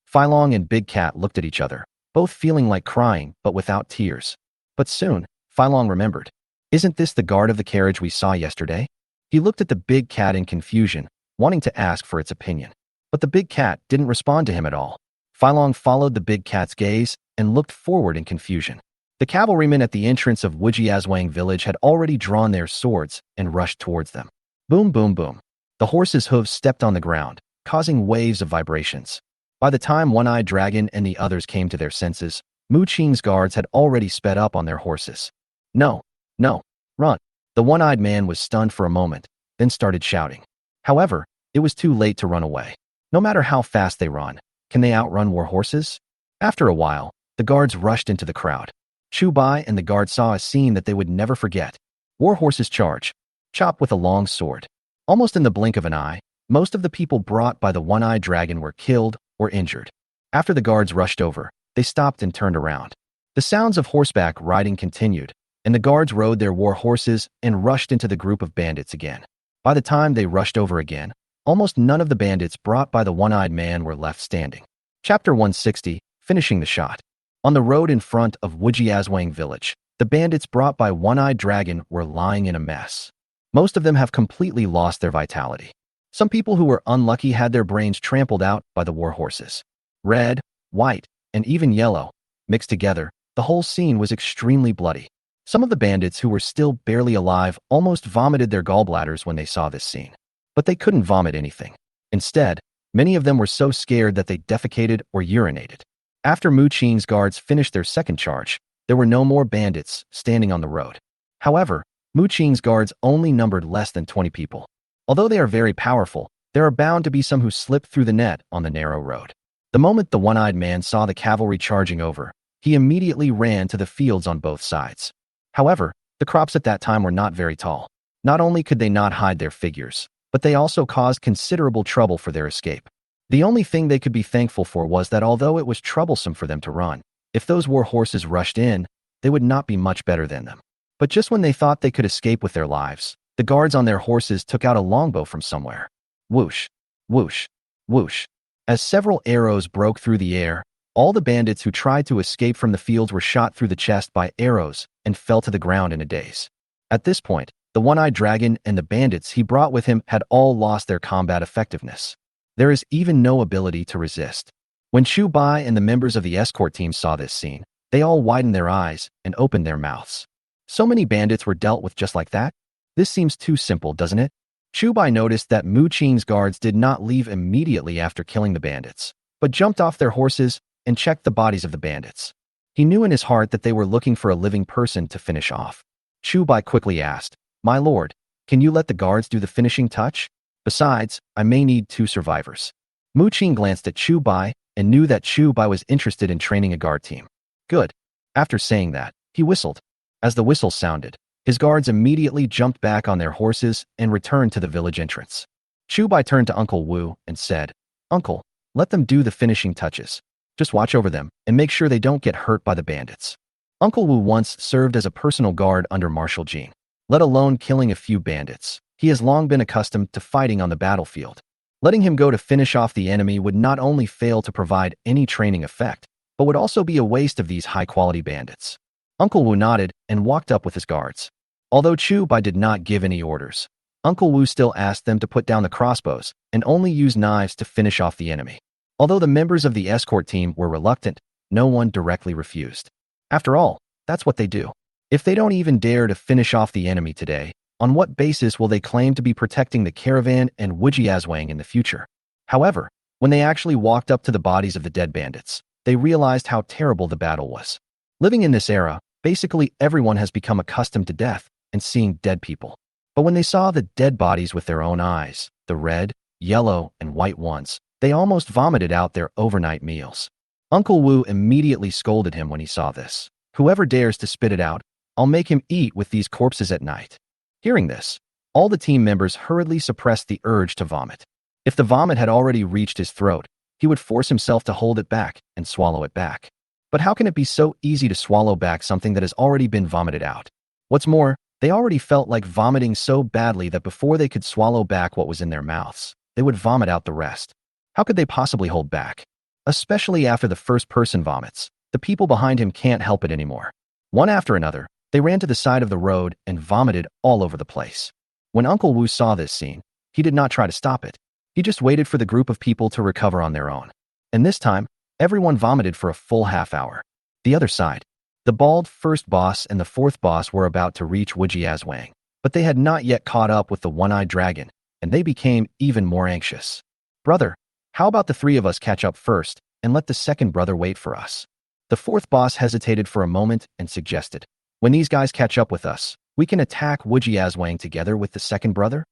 Fei Long and Big Cat looked at each other, both feeling like crying, but without tears. But soon, Fei Long remembered. Isn't this the guard of the carriage we saw yesterday? He looked at the Big Cat in confusion, wanting to ask for its opinion. But the Big Cat didn't respond to him at all. Fei Long followed the Big Cat's gaze and looked forward in confusion. The cavalrymen at the entrance of Wujiazwang village had already drawn their swords and rushed towards them. Boom, boom, boom. The horses' hooves stepped on the ground, causing waves of vibrations. By the time One-Eyed Dragon and the others came to their senses, Mu Qing's guards had already sped up on their horses. No, no, run. The one-eyed man was stunned for a moment, then started shouting. However, it was too late to run away. No matter how fast they run, can they outrun war horses? After a while, the guards rushed into the crowd. Chu Bai and the guard saw a scene that they would never forget. War horses charge, chop with a long sword. Almost in the blink of an eye, most of the people brought by the one-eyed dragon were killed or injured. After the guards rushed over, they stopped and turned around. The sounds of horseback riding continued, and the guards rode their war horses and rushed into the group of bandits again. By the time they rushed over again, almost none of the bandits brought by the one-eyed man were left standing. Chapter 160, Finishing the Shot. On the road in front of Wujiazwang village, the bandits brought by One-Eyed Dragon were lying in a mess. Most of them have completely lost their vitality. Some people who were unlucky had their brains trampled out by the war horses. Red, white, and even yellow, mixed together, the whole scene was extremely bloody. Some of the bandits who were still barely alive almost vomited their gallbladders when they saw this scene. But they couldn't vomit anything. Instead, many of them were so scared that they defecated or urinated. After Mu Qing's guards finished their second charge, there were no more bandits standing on the road. However, Mu Qing's guards only numbered less than 20 people. Although they are very powerful, there are bound to be some who slip through the net on the narrow road. The moment the one-eyed man saw the cavalry charging over, he immediately ran to the fields on both sides. However, the crops at that time were not very tall. Not only could they not hide their figures, but they also caused considerable trouble for their escape. The only thing they could be thankful for was that although it was troublesome for them to run, if those war horses rushed in, they would not be much better than them. But just when they thought they could escape with their lives, the guards on their horses took out a longbow from somewhere. Whoosh, whoosh, whoosh. As several arrows broke through the air, all the bandits who tried to escape from the fields were shot through the chest by arrows and fell to the ground in a daze. At this point, the one-eyed dragon and the bandits he brought with him had all lost their combat effectiveness. There is even no ability to resist. When Chu Bai and the members of the escort team saw this scene, they all widened their eyes and opened their mouths. So many bandits were dealt with just like that? This seems too simple, doesn't it? Chu Bai noticed that Mu Qing's guards did not leave immediately after killing the bandits, but jumped off their horses and checked the bodies of the bandits. He knew in his heart that they were looking for a living person to finish off. Chu Bai quickly asked, "My lord, can you let the guards do the finishing touch? Besides, I may need 2 survivors." Mu Qing glanced at Chu Bai and knew that Chu Bai was interested in training a guard team. Good. After saying that, he whistled. As the whistle sounded, his guards immediately jumped back on their horses and returned to the village entrance. Chu Bai turned to Uncle Wu and said, "Uncle, let them do the finishing touches. Just watch over them and make sure they don't get hurt by the bandits." Uncle Wu once served as a personal guard under Marshal Jing, let alone killing a few bandits. He has long been accustomed to fighting on the battlefield. Letting him go to finish off the enemy would not only fail to provide any training effect, but would also be a waste of these high-quality bandits. Uncle Wu nodded and walked up with his guards. Although Chu Bai did not give any orders, Uncle Wu still asked them to put down the crossbows and only use knives to finish off the enemy. Although the members of the escort team were reluctant, no one directly refused. After all, that's what they do. If they don't even dare to finish off the enemy today, on what basis will they claim to be protecting the caravan and Wujiazwang in the future? However, when they actually walked up to the bodies of the dead bandits, they realized how terrible the battle was. Living in this era, basically everyone has become accustomed to death and seeing dead people. But when they saw the dead bodies with their own eyes, the red, yellow, and white ones, they almost vomited out their overnight meals. Uncle Wu immediately scolded him when he saw this. "Whoever dares to spit it out, I'll make him eat with these corpses at night." Hearing this, all the team members hurriedly suppressed the urge to vomit. If the vomit had already reached his throat, he would force himself to hold it back and swallow it back. But how can it be so easy to swallow back something that has already been vomited out? What's more, they already felt like vomiting so badly that before they could swallow back what was in their mouths, they would vomit out the rest. How could they possibly hold back? Especially after the first person vomits, the people behind him can't help it anymore. One after another, they ran to the side of the road and vomited all over the place. When Uncle Wu saw this scene, he did not try to stop it. He just waited for the group of people to recover on their own. And this time, everyone vomited for a full half hour. The other side. The bald first boss and the fourth boss were about to reach Wujiazwang, but they had not yet caught up with the one-eyed dragon, and they became even more anxious. Brother, how about the three of us catch up first, and let the second brother wait for us? The fourth boss hesitated for a moment and suggested, when these guys catch up with us, we can attack Wujiazwang together with the second brother?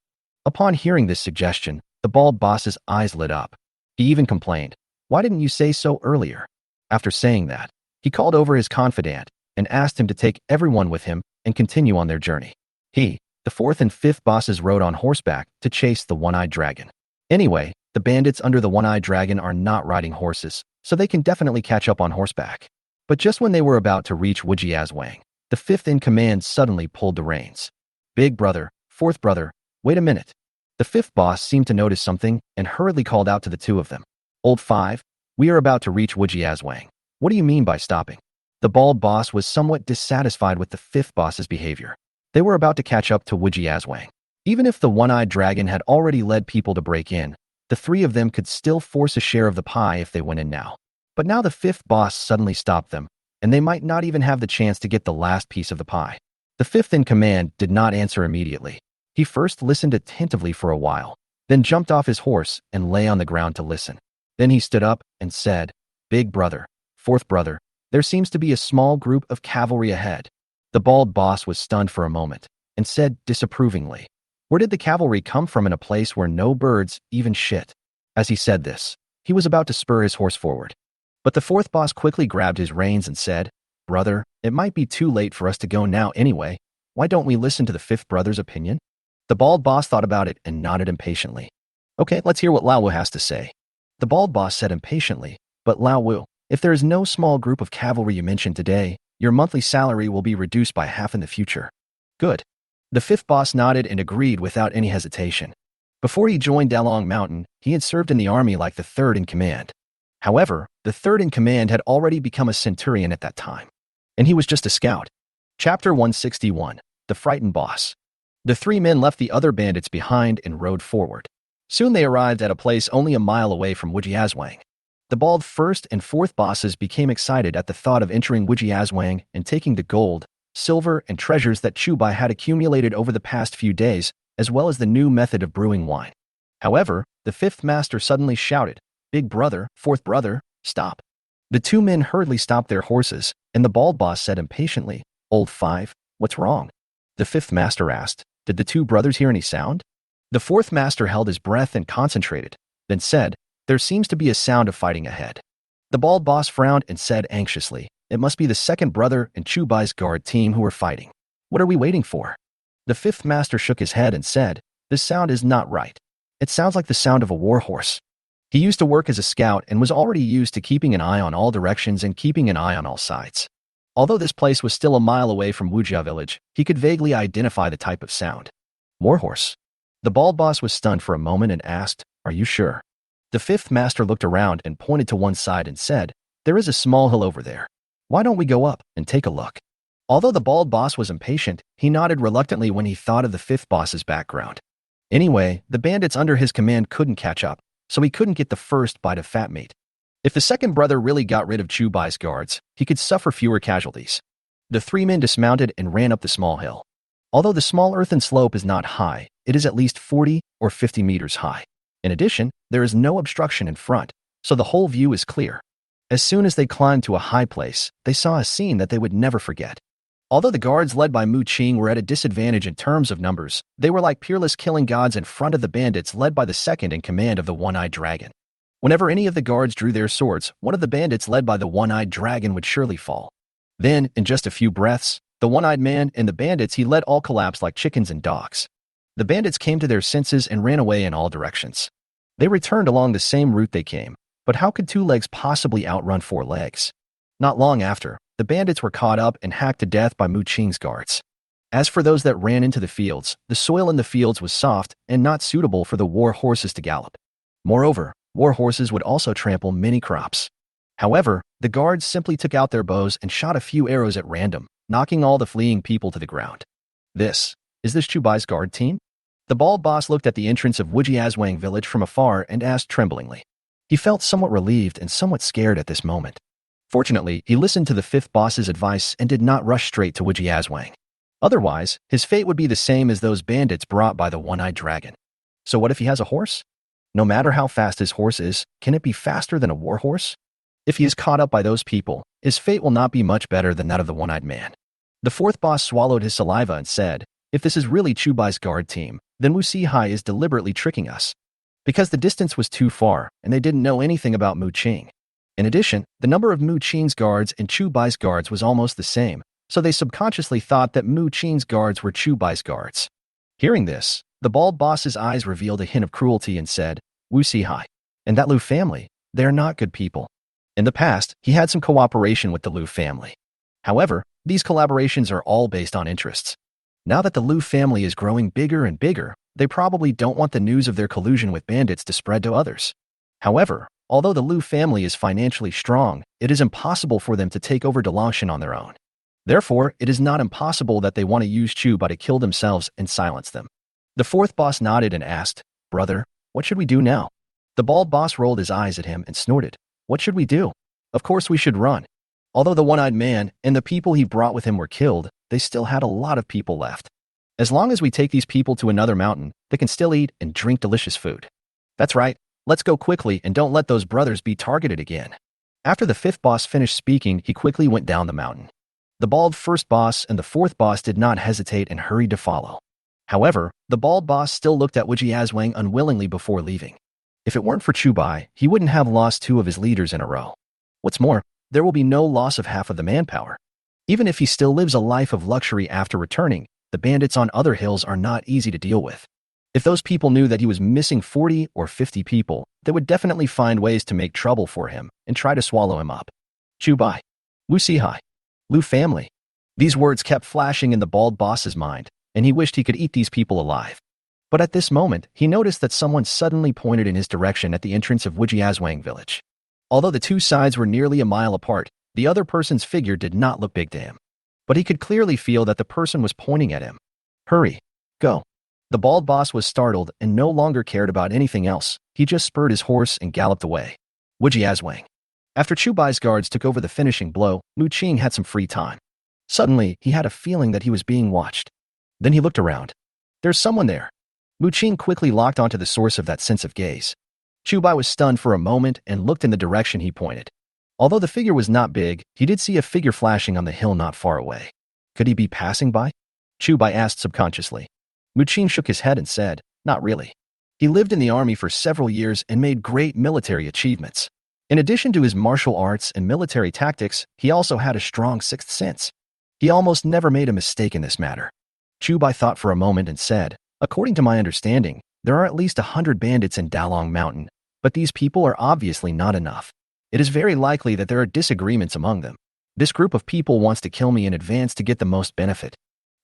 Upon hearing this suggestion, the bald boss's eyes lit up. He even complained, why didn't you say so earlier? After saying that, he called over his confidant and asked him to take everyone with him and continue on their journey. He, the fourth and fifth bosses rode on horseback to chase the one-eyed dragon. Anyway, the bandits under the one-eyed dragon are not riding horses, so they can definitely catch up on horseback. But just when they were about to reach Wujiazwang, the fifth in command suddenly pulled the reins. Big brother, fourth brother, wait a minute. The fifth boss seemed to notice something and hurriedly called out to the two of them. Old five, we are about to reach Wujiazwang. What do you mean by stopping? The bald boss was somewhat dissatisfied with the fifth boss's behavior. They were about to catch up to Wujiazwang. Even if the one-eyed dragon had already led people to break in, the three of them could still force a share of the pie if they went in now. But now the fifth boss suddenly stopped them, and they might not even have the chance to get the last piece of the pie. The fifth in command did not answer immediately. He first listened attentively for a while, then jumped off his horse and lay on the ground to listen. Then he stood up and said, Big brother, fourth brother, there seems to be a small group of cavalry ahead. The bald boss was stunned for a moment and said disapprovingly, where did the cavalry come from in a place where no birds even shit? As he said this, he was about to spur his horse forward. But the fourth boss quickly grabbed his reins and said, Brother, it might be too late for us to go now anyway. Why don't we listen to the fifth brother's opinion? The bald boss thought about it and nodded impatiently. Okay, let's hear what Lao Wu has to say. The bald boss said impatiently, but Lao Wu, if there is no small group of cavalry you mentioned today, your monthly salary will be reduced by half in the future. Good. The fifth boss nodded and agreed without any hesitation. Before he joined Dalong Mountain, he had served in the army like the third in command. However, the third in command had already become a centurion at that time, and he was just a scout. Chapter 161, The Frightened Boss. The three men left the other bandits behind and rode forward. Soon they arrived at a place only a mile away from Wujiazwang. The bald first and fourth bosses became excited at the thought of entering Wujiazwang and taking the gold, silver, and treasures that Chu Bai had accumulated over the past few days, as well as the new method of brewing wine. However, the fifth master suddenly shouted, Big brother, fourth brother, stop. The two men hurriedly stopped their horses, and the bald boss said impatiently, Old five, what's wrong? The fifth master asked, Did the two brothers hear any sound? The fourth master held his breath and concentrated, then said, There seems to be a sound of fighting ahead. The bald boss frowned and said anxiously, It must be the second brother and Chu Bai's guard team who are fighting. What are we waiting for? The fifth master shook his head and said, This sound is not right. It sounds like the sound of a war horse. He used to work as a scout and was already used to keeping an eye on all directions and keeping an eye on all sides. Although this place was still a mile away from Wujia village, he could vaguely identify the type of sound. Warhorse. The bald boss was stunned for a moment and asked, Are you sure? The fifth master looked around and pointed to one side and said, There is a small hill over there. Why don't we go up and take a look? Although the bald boss was impatient, he nodded reluctantly when he thought of the fifth boss's background. Anyway, the bandits under his command couldn't catch up, so he couldn't get the first bite of fat meat. If the second brother really got rid of Chu Bai's guards, he could suffer fewer casualties. The three men dismounted and ran up the small hill. Although the small earthen slope is not high, it is at least 40 or 50 meters high. In addition, there is no obstruction in front, so the whole view is clear. As soon as they climbed to a high place, they saw a scene that they would never forget. Although the guards led by Mu Qing were at a disadvantage in terms of numbers, they were like peerless killing gods in front of the bandits led by the second in command of the one-eyed dragon. Whenever any of the guards drew their swords, one of the bandits led by the one-eyed dragon would surely fall. Then, in just a few breaths, the one-eyed man and the bandits he led all collapsed like chickens and dogs. The bandits came to their senses and ran away in all directions. They returned along the same route they came, but how could two legs possibly outrun four legs? Not long after, the bandits were caught up and hacked to death by Mu Qing's guards. As for those that ran into the fields, the soil in the fields was soft and not suitable for the war horses to gallop. Moreover, war horses would also trample many crops. However, the guards simply took out their bows and shot a few arrows at random, knocking all the fleeing people to the ground. Is this Chu Bai's guard team? The bald boss looked at the entrance of Wujiazwang village from afar and asked tremblingly. He felt somewhat relieved and somewhat scared at this moment. Fortunately, he listened to the fifth boss's advice and did not rush straight to Wujiazwang. Otherwise, his fate would be the same as those bandits brought by the one-eyed dragon. So what if he has a horse? No matter how fast his horse is, can it be faster than a war horse? If he is caught up by those people, his fate will not be much better than that of the one-eyed man. The fourth boss swallowed his saliva and said, if this is really Chu Bai's guard team, then Wu Sihai is deliberately tricking us. Because the distance was too far, and they didn't know anything about Mu Qing. In addition, the number of Mu Qing's guards and Chu Bai's guards was almost the same, so they subconsciously thought that Mu Qing's guards were Chu Bai's guards. Hearing this, the bald boss's eyes revealed a hint of cruelty and said, Wu Sihai and that Lu family, they are not good people. In the past, he had some cooperation with the Lu family. However, these collaborations are all based on interests. Now that the Lu family is growing bigger and bigger, they probably don't want the news of their collusion with bandits to spread to others. However, although the Lu family is financially strong, it is impossible for them to take over Dalangshan on their own. Therefore, it is not impossible that they want to use Chu Bai to kill themselves and silence them. The fourth boss nodded and asked, Brother, what should we do now? The bald boss rolled his eyes at him and snorted, What should we do? Of course we should run. Although the one-eyed man and the people he brought with him were killed, they still had a lot of people left. As long as we take these people to another mountain, they can still eat and drink delicious food. That's right, let's go quickly and don't let those brothers be targeted again. After the fifth boss finished speaking, he quickly went down the mountain. The bald first boss and the fourth boss did not hesitate and hurried to follow. However, the bald boss still looked at Wujiazwang unwillingly before leaving. If it weren't for Chu Bai, he wouldn't have lost 2 of his leaders in a row. What's more, there will be no loss of half of the manpower. Even if he still lives a life of luxury after returning, the bandits on other hills are not easy to deal with. If those people knew that he was missing 40 or 50 people, they would definitely find ways to make trouble for him and try to swallow him up. Chu Bai, Wu Sihai, Lu family. These words kept flashing in the bald boss's mind, and he wished he could eat these people alive. But at this moment, he noticed that someone suddenly pointed in his direction at the entrance of Wujiazwang village. Although the two sides were nearly a mile apart, the other person's figure did not look big to him. But he could clearly feel that the person was pointing at him. Hurry, go. The bald boss was startled and no longer cared about anything else. He just spurred his horse and galloped away. Wujiazwang. After Chu Bai's guards took over the finishing blow, Mu Qing had some free time. Suddenly, he had a feeling that he was being watched. Then he looked around. There's someone there. Mu Qing quickly locked onto the source of that sense of gaze. Chu Bai was stunned for a moment and looked in the direction he pointed. Although the figure was not big, he did see a figure flashing on the hill not far away. Could he be passing by? Chu Bai asked subconsciously. Mu Qing shook his head and said, Not really. He lived in the army for several years and made great military achievements. In addition to his martial arts and military tactics, he also had a strong sixth sense. He almost never made a mistake in this matter. Chu Bai thought for a moment and said, According to my understanding, there are at least 100 bandits in Dalong Mountain, but these people are obviously not enough. It is very likely that there are disagreements among them. This group of people wants to kill me in advance to get the most benefit.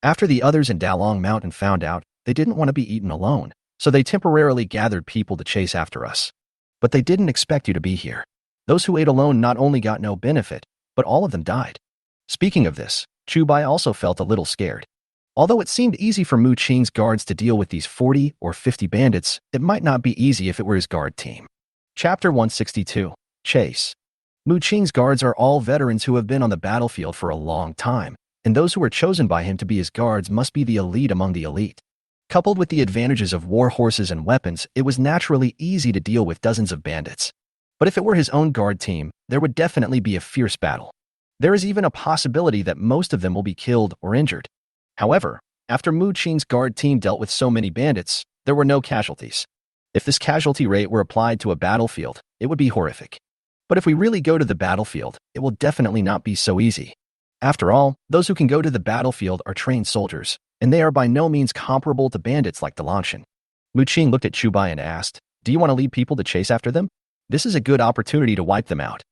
After the others in Dalong Mountain found out, they didn't want to be eaten alone, so they temporarily gathered people to chase after us. But they didn't expect you to be here. Those who ate alone not only got no benefit, but all of them died. Speaking of this, Chu Bai also felt a little scared. Although it seemed easy for Mu Qing's guards to deal with these 40 or 50 bandits, it might not be easy if it were his guard team. Chapter 162. Chase. Mu Qing's guards are all veterans who have been on the battlefield for a long time, and those who are chosen by him to be his guards must be the elite among the elite. Coupled with the advantages of war horses and weapons, it was naturally easy to deal with dozens of bandits. But if it were his own guard team, there would definitely be a fierce battle. There is even a possibility that most of them will be killed or injured. However, after Mu Qing's guard team dealt with so many bandits, there were no casualties. If this casualty rate were applied to a battlefield, it would be horrific. But if we really go to the battlefield, it will definitely not be so easy. After all, those who can go to the battlefield are trained soldiers, and they are by no means comparable to bandits like Dalangshan. Mu Qing looked at Chu Bai and asked, Do you want to lead people to chase after them? This is a good opportunity to wipe them out.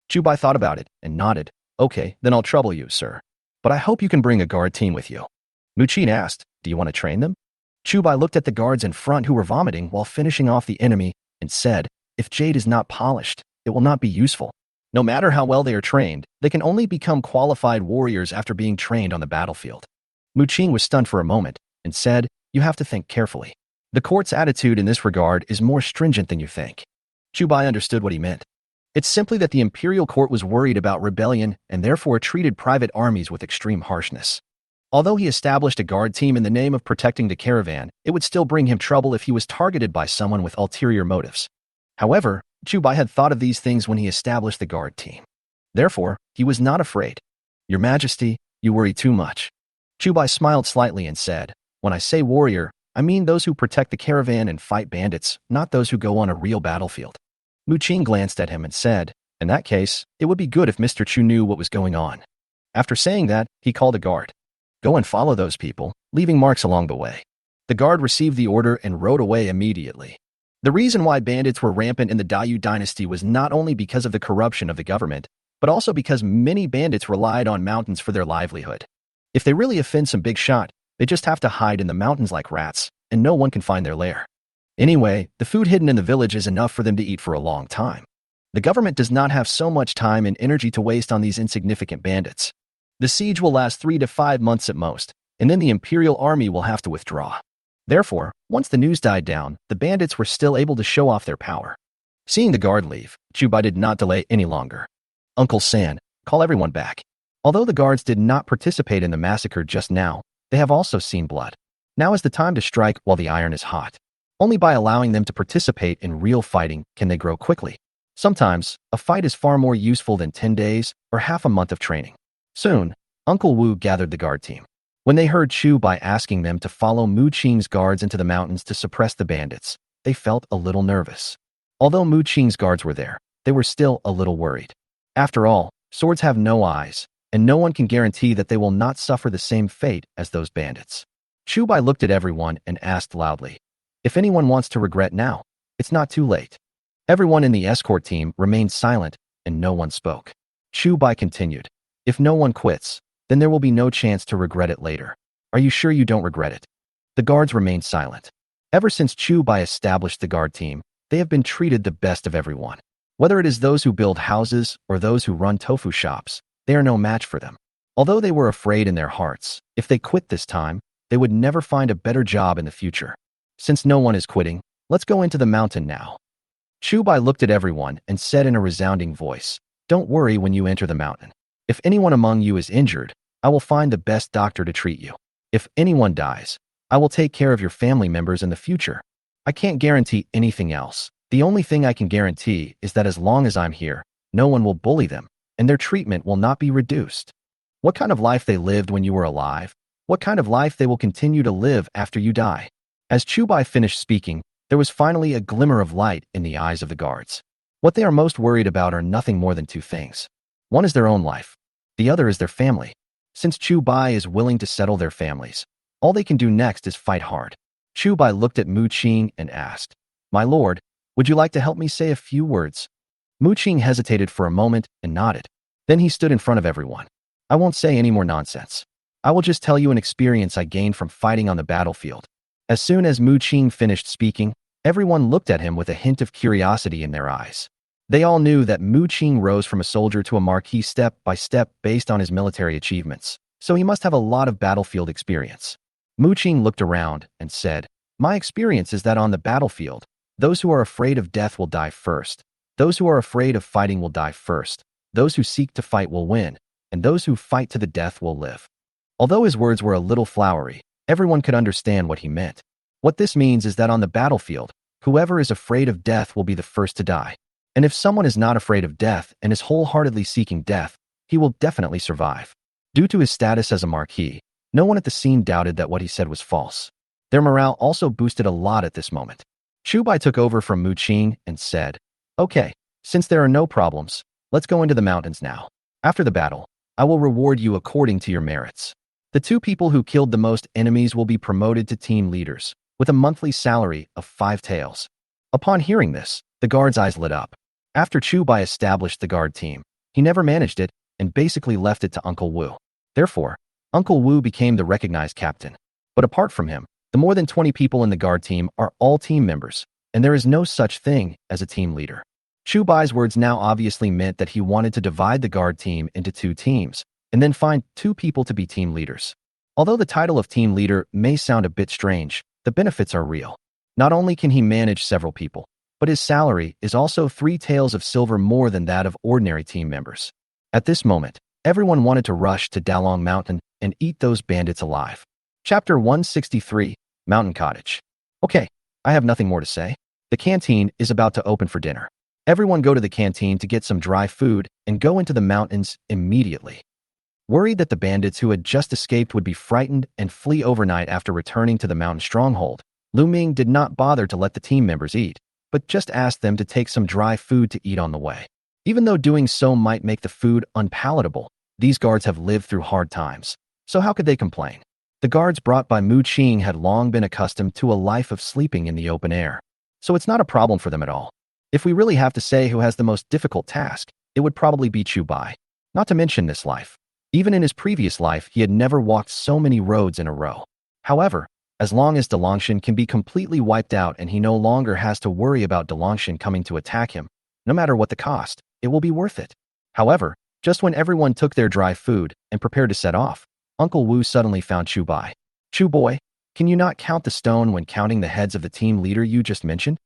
Chu Bai thought about it and nodded. Okay, then I'll trouble you, sir. But I hope you can bring a guard team with you. Mu Qing asked, Do you want to train them? Chu Bai looked at the guards in front who were vomiting while finishing off the enemy and said, If jade is not polished, it will not be useful. No matter how well they are trained, they can only become qualified warriors after being trained on the battlefield. Mu Qing was stunned for a moment and said, You have to think carefully. The court's attitude in this regard is more stringent than you think. Chu Bai understood what he meant. It's simply that the imperial court was worried about rebellion and therefore treated private armies with extreme harshness. Although he established a guard team in the name of protecting the caravan, it would still bring him trouble if he was targeted by someone with ulterior motives. However, Chu Bai had thought of these things when he established the guard team. Therefore, he was not afraid. "Your Majesty, you worry too much." Chu Bai smiled slightly and said, "When I say warrior, I mean those who protect the caravan and fight bandits, not those who go on a real battlefield." Mu Qing glanced at him and said, "In that case, it would be good if Mr. Chu knew what was going on." After saying that, he called a guard. "Go and follow those people, leaving marks along the way." The guard received the order and rode away immediately. The reason why bandits were rampant in the Dayu dynasty was not only because of the corruption of the government, but also because many bandits relied on mountains for their livelihood. If they really offend some big shot, they just have to hide in the mountains like rats, and no one can find their lair. Anyway, the food hidden in the village is enough for them to eat for a long time. The government does not have so much time and energy to waste on these insignificant bandits. The siege will last 3 to 5 months at most, and then the imperial army will have to withdraw. Therefore, once the news died down, the bandits were still able to show off their power. Seeing the guard leave, Chu Bai did not delay any longer. "Uncle San, call everyone back." Although the guards did not participate in the massacre just now, they have also seen blood. Now is the time to strike while the iron is hot. Only by allowing them to participate in real fighting can they grow quickly. Sometimes, a fight is far more useful than 10 days or half a month of training. Soon, Uncle Wu gathered the guard team. When they heard Chu Bai asking them to follow Mu Qing's guards into the mountains to suppress the bandits, they felt a little nervous. Although Mu Qing's guards were there, they were still a little worried. After all, swords have no eyes, and no one can guarantee that they will not suffer the same fate as those bandits. Chu Bai looked at everyone and asked loudly, "If anyone wants to regret now, it's not too late." Everyone in the escort team remained silent, and no one spoke. Chu Bai continued, "If no one quits, then there will be no chance to regret it later. Are you sure you don't regret it?" The guards remained silent. Ever since Chu Bai established the guard team, they have been treated the best of everyone. Whether it is those who build houses or those who run tofu shops, they are no match for them. Although they were afraid in their hearts, if they quit this time, they would never find a better job in the future. Since no one is quitting, let's go into the mountain now. Chu Bai looked at everyone and said in a resounding voice, "Don't worry when you enter the mountain. If anyone among you is injured, I will find the best doctor to treat you. If anyone dies, I will take care of your family members in the future. I can't guarantee anything else. The only thing I can guarantee is that as long as I'm here, no one will bully them, and their treatment will not be reduced. What kind of life they lived when you were alive, what kind of life they will continue to live after you die." As Chu Bai finished speaking, there was finally a glimmer of light in the eyes of the guards. What they are most worried about are nothing more than two things. One is their own life. The other is their family. Since Chu Bai is willing to settle their families, all they can do next is fight hard. Chu Bai looked at Mu Qing and asked, "My lord, would you like to help me say a few words?" Mu Qing hesitated for a moment and nodded. Then he stood in front of everyone. "I won't say any more nonsense. I will just tell you an experience I gained from fighting on the battlefield." As soon as Mu Qing finished speaking, everyone looked at him with a hint of curiosity in their eyes. They all knew that Mu Qing rose from a soldier to a marquis step by step based on his military achievements, so he must have a lot of battlefield experience. Mu Qing looked around and said, "My experience is that on the battlefield, those who are afraid of death will die first. Those who are afraid of fighting will die first. Those who seek to fight will win, and those who fight to the death will live." Although his words were a little flowery, everyone could understand what he meant. What this means is that on the battlefield, whoever is afraid of death will be the first to die. And if someone is not afraid of death and is wholeheartedly seeking death, he will definitely survive. Due to his status as a marquis, no one at the scene doubted that what he said was false. Their morale also boosted a lot at this moment. Chu Bai took over from Mu Qing and said, "Okay, since there are no problems, let's go into the mountains now. After the battle, I will reward you according to your merits. The 2 people who killed the most enemies will be promoted to team leaders, with a monthly salary of 5 taels." Upon hearing this, the guard's eyes lit up. After Chu Bai established the guard team, he never managed it and basically left it to Uncle Wu. Therefore, Uncle Wu became the recognized captain. But apart from him, the more than 20 people in the guard team are all team members, and there is no such thing as a team leader. Chu Bai's words now obviously meant that he wanted to divide the guard team into 2 teams, and then find 2 people to be team leaders. Although the title of team leader may sound a bit strange, the benefits are real. Not only can he manage several people, but his salary is also 3 taels of silver more than that of ordinary team members. At this moment, everyone wanted to rush to Dalong Mountain and eat those bandits alive. Chapter 163, Mountain Cottage. Okay, I have nothing more to say. The canteen is about to open for dinner. Everyone go to the canteen to get some dry food and go into the mountains immediately. Worried that the bandits who had just escaped would be frightened and flee overnight after returning to the mountain stronghold, Lu Ming did not bother to let the team members eat, but just asked them to take some dry food to eat on the way. Even though doing so might make the food unpalatable, these guards have lived through hard times, so how could they complain? The guards brought by Mu Qing had long been accustomed to a life of sleeping in the open air, so it's not a problem for them at all. If we really have to say who has the most difficult task, it would probably be Chu Bai. Not to mention this life. Even in his previous life, he had never walked so many roads in a row. However, as long as Dalongshan can be completely wiped out and he no longer has to worry about Dalongshan coming to attack him, no matter what the cost, it will be worth it. However, just when everyone took their dry food and prepared to set off, Uncle Wu suddenly found Chu Bai. Chu boy, can you not count the stone when counting the heads of the team leader you just mentioned?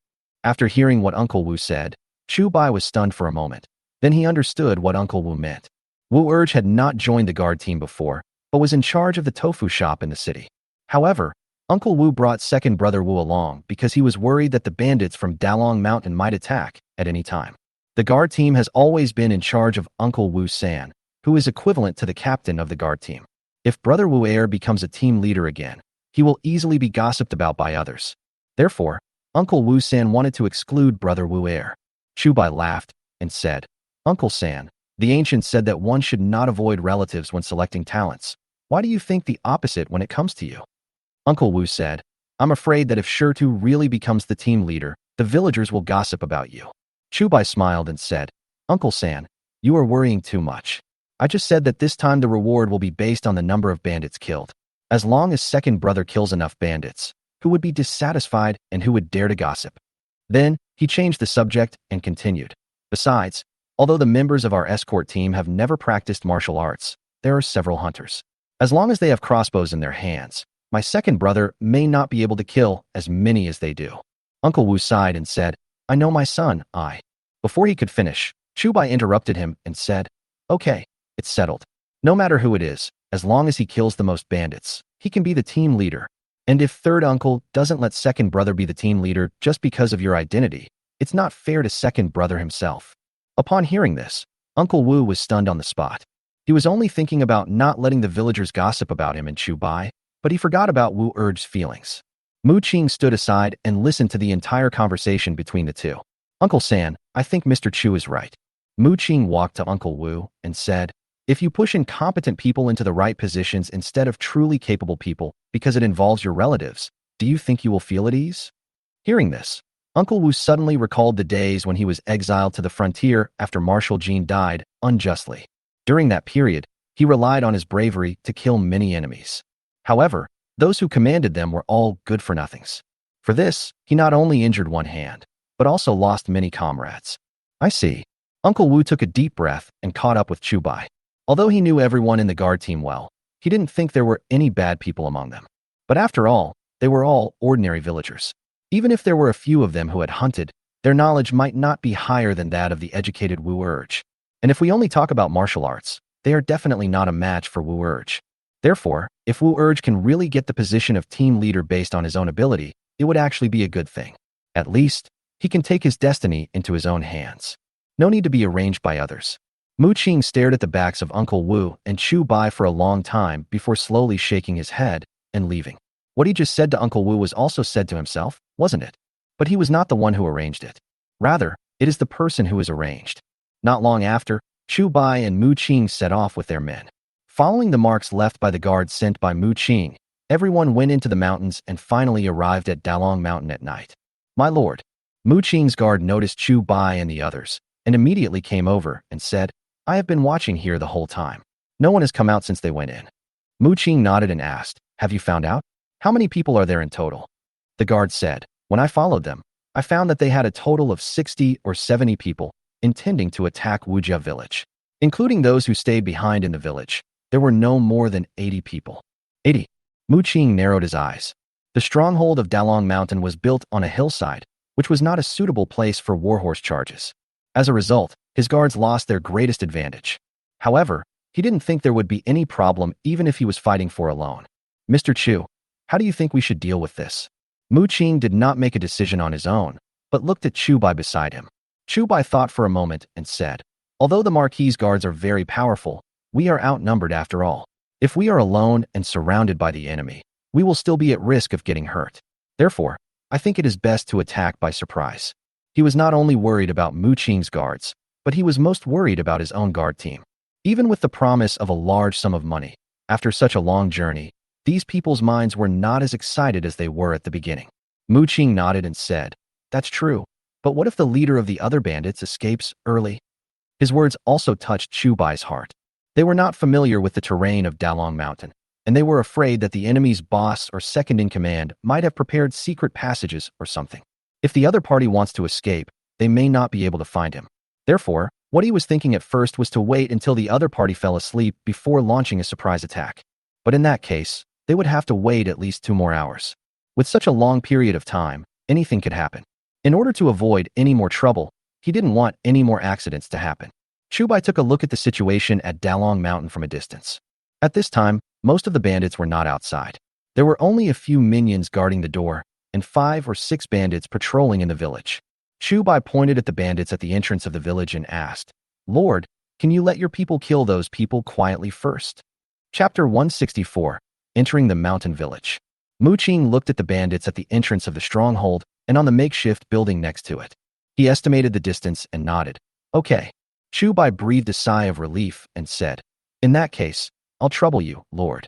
After hearing what Uncle Wu said, Chu Bai was stunned for a moment. Then he understood what Uncle Wu meant. Wu Urge had not joined the guard team before, but was in charge of the tofu shop in the city. However, Uncle Wu brought second brother Wu along because he was worried that the bandits from Dalong Mountain might attack at any time. The guard team has always been in charge of Uncle Wu San, who is equivalent to the captain of the guard team. If brother Wu Er becomes a team leader again, he will easily be gossiped about by others. Therefore, Uncle Wu San wanted to exclude brother Wu Er. Chu Bai laughed and said, Uncle San, the ancients said that one should not avoid relatives when selecting talents. Why do you think the opposite when it comes to you? Uncle Wu said, I'm afraid that if Shirtu really becomes the team leader, the villagers will gossip about you. Chu Bai smiled and said, Uncle San, you are worrying too much. I just said that this time the reward will be based on the number of bandits killed. As long as second brother kills enough bandits, who would be dissatisfied and who would dare to gossip? Then, he changed the subject and continued. Besides, although the members of our escort team have never practiced martial arts, there are several hunters. As long as they have crossbows in their hands, my second brother may not be able to kill as many as they do. Uncle Wu sighed and said, I know my son, I. Before he could finish, Chu Bai interrupted him and said, Okay, it's settled. No matter who it is, as long as he kills the most bandits, he can be the team leader. And if third uncle doesn't let second brother be the team leader just because of your identity, it's not fair to second brother himself. Upon hearing this, Uncle Wu was stunned on the spot. He was only thinking about not letting the villagers gossip about him and Chu Bai, but he forgot about Wu Urge's feelings. Mu Qing stood aside and listened to the entire conversation between the two. Uncle San, I think Mr. Chu is right. Mu Qing walked to Uncle Wu and said, If you push incompetent people into the right positions instead of truly capable people because it involves your relatives, do you think you will feel at ease? Hearing this, Uncle Wu suddenly recalled the days when he was exiled to the frontier after Marshal Jean died unjustly. During that period, he relied on his bravery to kill many enemies. However, those who commanded them were all good-for-nothings. For this, he not only injured one hand, but also lost many comrades. I see. Uncle Wu took a deep breath and caught up with Chu Bai. Although he knew everyone in the guard team well, he didn't think there were any bad people among them. But after all, they were all ordinary villagers. Even if there were a few of them who had hunted, their knowledge might not be higher than that of the educated Wu Urge. And if we only talk about martial arts, they are definitely not a match for Wu Urge. Therefore, if Wu Urge can really get the position of team leader based on his own ability, it would actually be a good thing. At least, he can take his destiny into his own hands. No need to be arranged by others. Mu Qing stared at the backs of Uncle Wu and Chu Bai for a long time before slowly shaking his head and leaving. What he just said to Uncle Wu was also said to himself, wasn't it? But he was not the one who arranged it. Rather, it is the person who is arranged. Not long after, Chu Bai and Mu Qing set off with their men. Following the marks left by the guards sent by Mu Qing, everyone went into the mountains and finally arrived at Dalong Mountain at night. My lord, Mu Qing's guard noticed Chu Bai and the others, and immediately came over and said, I have been watching here the whole time. No one has come out since they went in. Mu Qing nodded and asked, Have you found out? How many people are there in total? The guard said, When I followed them, I found that they had a total of 60 or 70 people intending to attack Wujia village. Including those who stayed behind in the village, there were no more than 80 people. 80. Mu Qing narrowed his eyes. The stronghold of Dalong Mountain was built on a hillside, which was not a suitable place for warhorse charges. As a result, his guards lost their greatest advantage. However, he didn't think there would be any problem even if he was fighting for alone. Mr. Chu, how do you think we should deal with this? Mu Qing did not make a decision on his own, but looked at Chu Bai beside him. Chu Bai thought for a moment and said, although the Marquis' guards are very powerful, we are outnumbered after all. If we are alone and surrounded by the enemy, we will still be at risk of getting hurt. Therefore, I think it is best to attack by surprise. He was not only worried about Mu Qing's guards, but he was most worried about his own guard team. Even with the promise of a large sum of money, after such a long journey, these people's minds were not as excited as they were at the beginning. Mu Qing nodded and said, that's true, but what if the leader of the other bandits escapes early? His words also touched Chu Bai's heart. They were not familiar with the terrain of Dalong Mountain, and they were afraid that the enemy's boss or second-in-command might have prepared secret passages or something. If the other party wants to escape, they may not be able to find him. Therefore, what he was thinking at first was to wait until the other party fell asleep before launching a surprise attack. But in that case, they would have to wait at least 2 more hours. With such a long period of time, anything could happen. In order to avoid any more trouble, he didn't want any more accidents to happen. Chu Bai took a look at the situation at Dalong Mountain from a distance. At this time, most of the bandits were not outside. There were only a few minions guarding the door, and 5 or 6 bandits patrolling in the village. Chu Bai pointed at the bandits at the entrance of the village and asked, Lord, can you let your people kill those people quietly first? Chapter 164, Entering the Mountain Village. Mu Qing looked at the bandits at the entrance of the stronghold and on the makeshift building next to it. He estimated the distance and nodded. Okay. Chu Bai breathed a sigh of relief and said, in that case, I'll trouble you, Lord.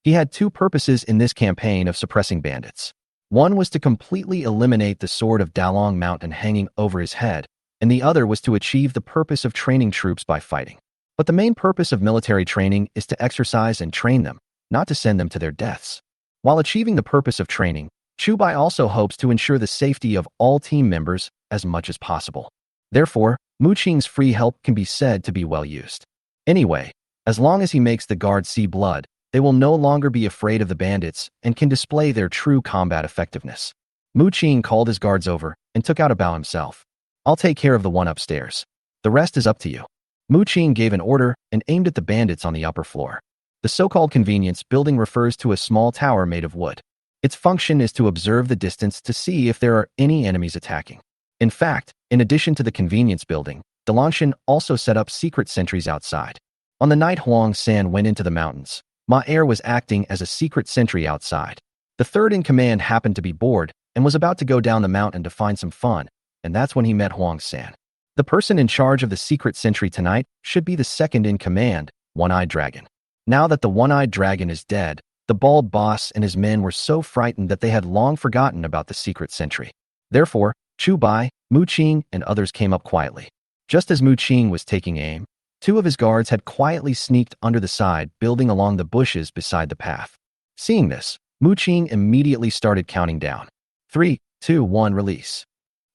He had 2 purposes in this campaign of suppressing bandits. One was to completely eliminate the sword of Dalong Mountain hanging over his head, and the other was to achieve the purpose of training troops by fighting. But the main purpose of military training is to exercise and train them, not to send them to their deaths. While achieving the purpose of training, Chu Bai also hopes to ensure the safety of all team members as much as possible. Therefore, Mu Qing's free help can be said to be well used. Anyway, as long as he makes the guards see blood, they will no longer be afraid of the bandits and can display their true combat effectiveness. Mu Qing called his guards over and took out a bow himself. I'll take care of the one upstairs. The rest is up to you. Mu Qing gave an order and aimed at the bandits on the upper floor. The so-called convenience building refers to a small tower made of wood. Its function is to observe the distance to see if there are any enemies attacking. In fact, in addition to the convenience building, Dalongshan also set up secret sentries outside. On the night Huang San went into the mountains, Ma Er was acting as a secret sentry outside. The third in command happened to be bored and was about to go down the mountain to find some fun, and that's when he met Huang San. The person in charge of the secret sentry tonight should be the second in command, One-Eyed Dragon. Now that the One-Eyed Dragon is dead, the bald boss and his men were so frightened that they had long forgotten about the secret sentry. Therefore, Chu Bai, Mu Qing, and others came up quietly. Just as Mu Qing was taking aim, 2 of his guards had quietly sneaked under the side building along the bushes beside the path. Seeing this, Mu Qing immediately started counting down. 3, 2, 1, release.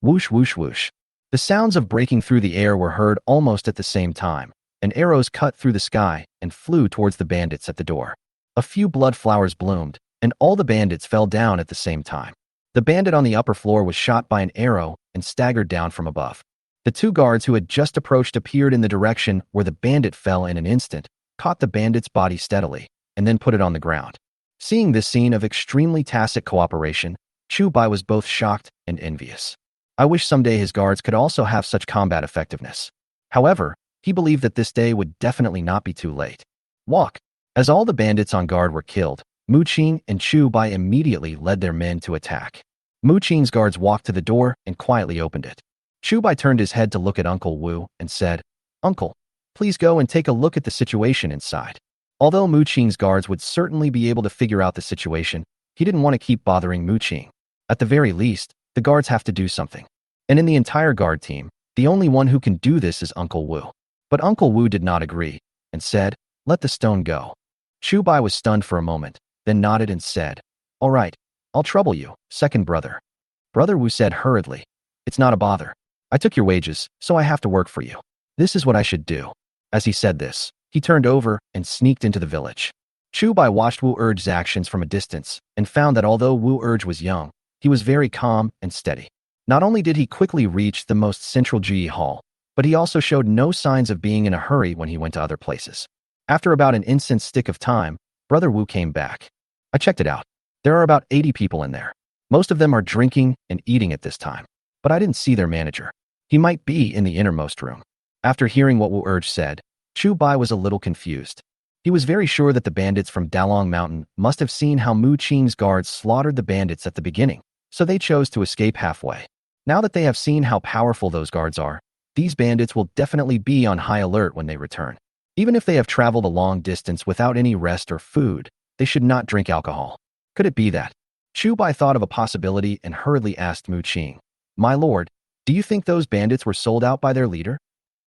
Whoosh, whoosh, whoosh. The sounds of breaking through the air were heard almost at the same time, and arrows cut through the sky and flew towards the bandits at the door. A few blood flowers bloomed, and all the bandits fell down at the same time. The bandit on the upper floor was shot by an arrow and staggered down from above. The 2 guards who had just approached appeared in the direction where the bandit fell in an instant, caught the bandit's body steadily, and then put it on the ground. Seeing this scene of extremely tacit cooperation, Chu Bai was both shocked and envious. I wish someday his guards could also have such combat effectiveness. However, he believed that this day would definitely not be too late. Walk. As all the bandits on guard were killed, Mu Qing and Chu Bai immediately led their men to attack. Mu Qing's guards walked to the door and quietly opened it. Chu Bai turned his head to look at Uncle Wu and said, Uncle, please go and take a look at the situation inside. Although Mu Qing's guards would certainly be able to figure out the situation, he didn't want to keep bothering Mu Qing. At the very least, the guards have to do something. And in the entire guard team, the only one who can do this is Uncle Wu. But Uncle Wu did not agree and said, let the stone go. Chu Bai was stunned for a moment, then nodded and said, all right, I'll trouble you, second brother. Brother Wu said hurriedly, it's not a bother. I took your wages, so I have to work for you. This is what I should do. As he said this, he turned over and sneaked into the village. Chu Bai watched Wu Urge's actions from a distance and found that although Wu Urge was young, he was very calm and steady. Not only did he quickly reach the most central Ji hall, but he also showed no signs of being in a hurry when he went to other places. After about an instant's stick of time, Brother Wu came back. I checked it out. There are about 80 people in there. Most of them are drinking and eating at this time, but I didn't see their manager. He might be in the innermost room. After hearing what Wu Urge said, Chu Bai was a little confused. He was very sure that the bandits from Dalong Mountain must have seen how Mu Qing's guards slaughtered the bandits at the beginning, so they chose to escape halfway. Now that they have seen how powerful those guards are, these bandits will definitely be on high alert when they return. Even if they have traveled a long distance without any rest or food, they should not drink alcohol. Could it be that? Chu Bai thought of a possibility and hurriedly asked Mu Qing, "My lord, do you think those bandits were sold out by their leader?"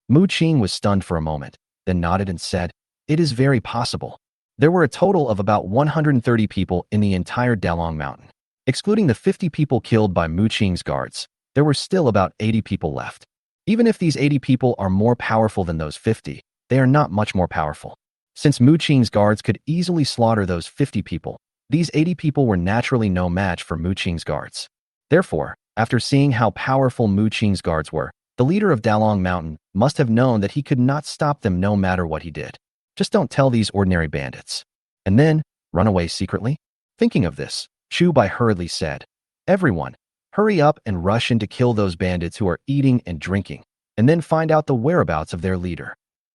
Mu Qing was stunned for a moment, then nodded and said, "It is very possible." There were a total of about 130 people in the entire Dalong Mountain. Excluding the 50 people killed by Mu Qing's guards, there were still about 80 people left. Even if these 80 people are more powerful than those 50, they are not much more powerful. Since Mu Qing's guards could easily slaughter those 50 people, these 80 people were naturally no match for Mu Qing's guards. Therefore, after seeing how powerful Mu Qing's guards were, the leader of Dalong Mountain must have known that he could not stop them no matter what he did. Just don't tell these ordinary bandits. And then, run away secretly? Thinking of this, Chu Bai hurriedly said, "Everyone, hurry up and rush in to kill those bandits who are eating and drinking, and then find out the whereabouts of their leader."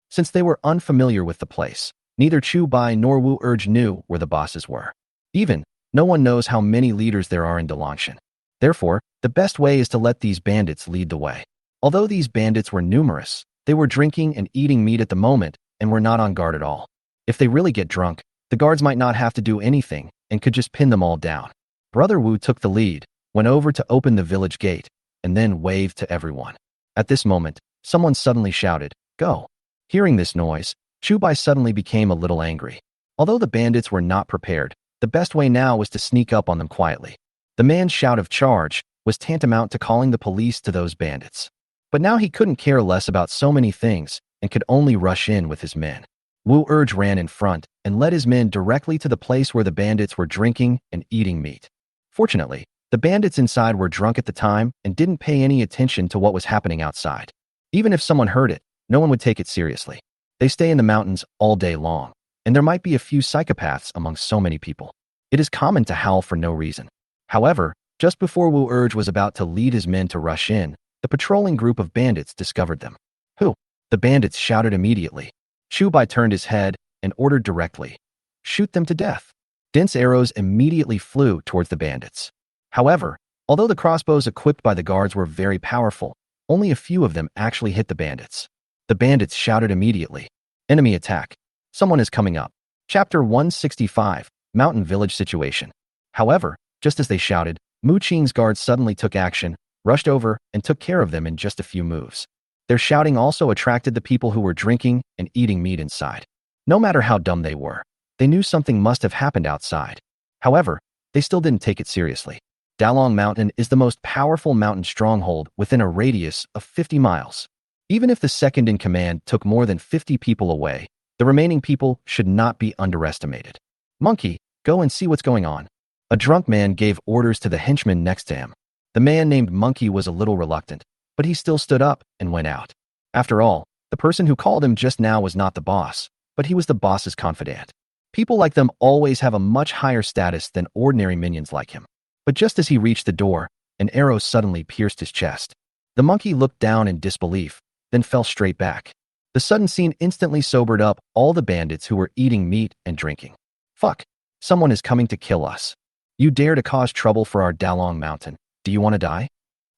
Since they were unfamiliar with the place, neither Chu Bai nor Wu Urge knew where the bosses were. Even, no one knows how many leaders there are in Dalangshan. Therefore, the best way is to let these bandits lead the way. Although these bandits were numerous, they were drinking and eating meat at the moment and were not on guard at all. If they really get drunk, the guards might not have to do anything and could just pin them all down. Brother Wu took the lead, went over to open the village gate, and then waved to everyone. At this moment, someone suddenly shouted, "Go!" Hearing this noise, Chu Bai suddenly became a little angry. Although the bandits were not prepared, the best way now was to sneak up on them quietly. The man's shout of "charge" was tantamount to calling the police to those bandits. But now he couldn't care less about so many things and could only rush in with his men. Wu Urge ran in front and led his men directly to the place where the bandits were drinking and eating meat. Fortunately, the bandits inside were drunk at the time and didn't pay any attention to what was happening outside. Even if someone heard it, no one would take it seriously. They stay in the mountains all day long, and there might be a few psychopaths among so many people. It is common to howl for no reason. However, just before Wu Urge was about to lead his men to rush in, the patrolling group of bandits discovered them. "Who?" The bandits shouted immediately. Chu Bai turned his head and ordered directly, "Shoot them to death." Dense arrows immediately flew towards the bandits. However, although the crossbows equipped by the guards were very powerful, only a few of them actually hit the bandits. The bandits shouted immediately, "Enemy attack! Someone is coming up." Chapter 165, Mountain Village Situation. However, just as they shouted, Mu Qing's guards suddenly took action, rushed over, and took care of them in just a few moves. Their shouting also attracted the people who were drinking and eating meat inside. No matter how dumb they were, they knew something must have happened outside. However, they still didn't take it seriously. Dalong Mountain is the most powerful mountain stronghold within a radius of 50 miles. Even if the second in command took more than 50 people away, the remaining people should not be underestimated. "Monkey, go and see what's going on." A drunk man gave orders to the henchman next to him. The man named Monkey was a little reluctant, but he still stood up and went out. After all, the person who called him just now was not the boss, but he was the boss's confidant. People like them always have a much higher status than ordinary minions like him. But just as he reached the door, an arrow suddenly pierced his chest. The monkey looked down in disbelief, then fell straight back. The sudden scene instantly sobered up all the bandits who were eating meat and drinking. "Fuck! Someone is coming to kill us. You dare to cause trouble for our Dalong Mountain. Do you want to die?"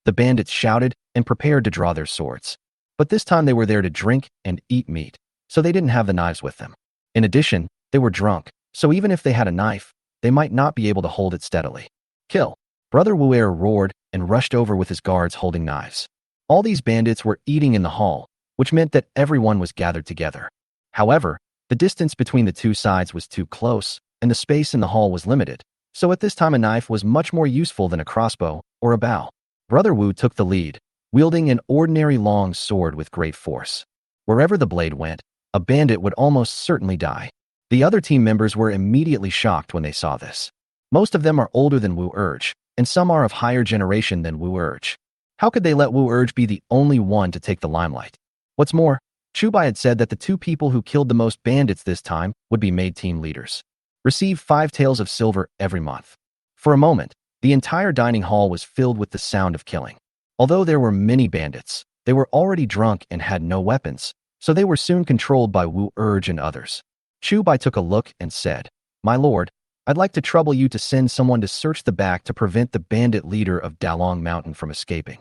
The bandits shouted and prepared to draw their swords. But this time they were there to drink and eat meat, so they didn't have the knives with them. In addition, they were drunk, so even if they had a knife, they might not be able to hold it steadily. "Kill!" Brother Wuer roared and rushed over with his guards holding knives. All these bandits were eating in the hall, which meant that everyone was gathered together. However, the distance between the two sides was too close, and the space in the hall was limited, so at this time a knife was much more useful than a crossbow or a bow. Brother Wu took the lead, wielding an ordinary long sword with great force. Wherever the blade went, a bandit would almost certainly die. The other team members were immediately shocked when they saw this. Most of them are older than Wu Urge, and some are of higher generation than Wu Urge. How could they let Wu Urge be the only one to take the limelight? What's more, Chu Bai had said that the two people who killed the most bandits this time would be made team leaders. Receive 5 taels of silver every month. For a moment, the entire dining hall was filled with the sound of killing. Although there were many bandits, they were already drunk and had no weapons, so they were soon controlled by Wu Urge and others. Chu Bai took a look and said, "My lord, I'd like to trouble you to send someone to search the back to prevent the bandit leader of Dalong Mountain from escaping."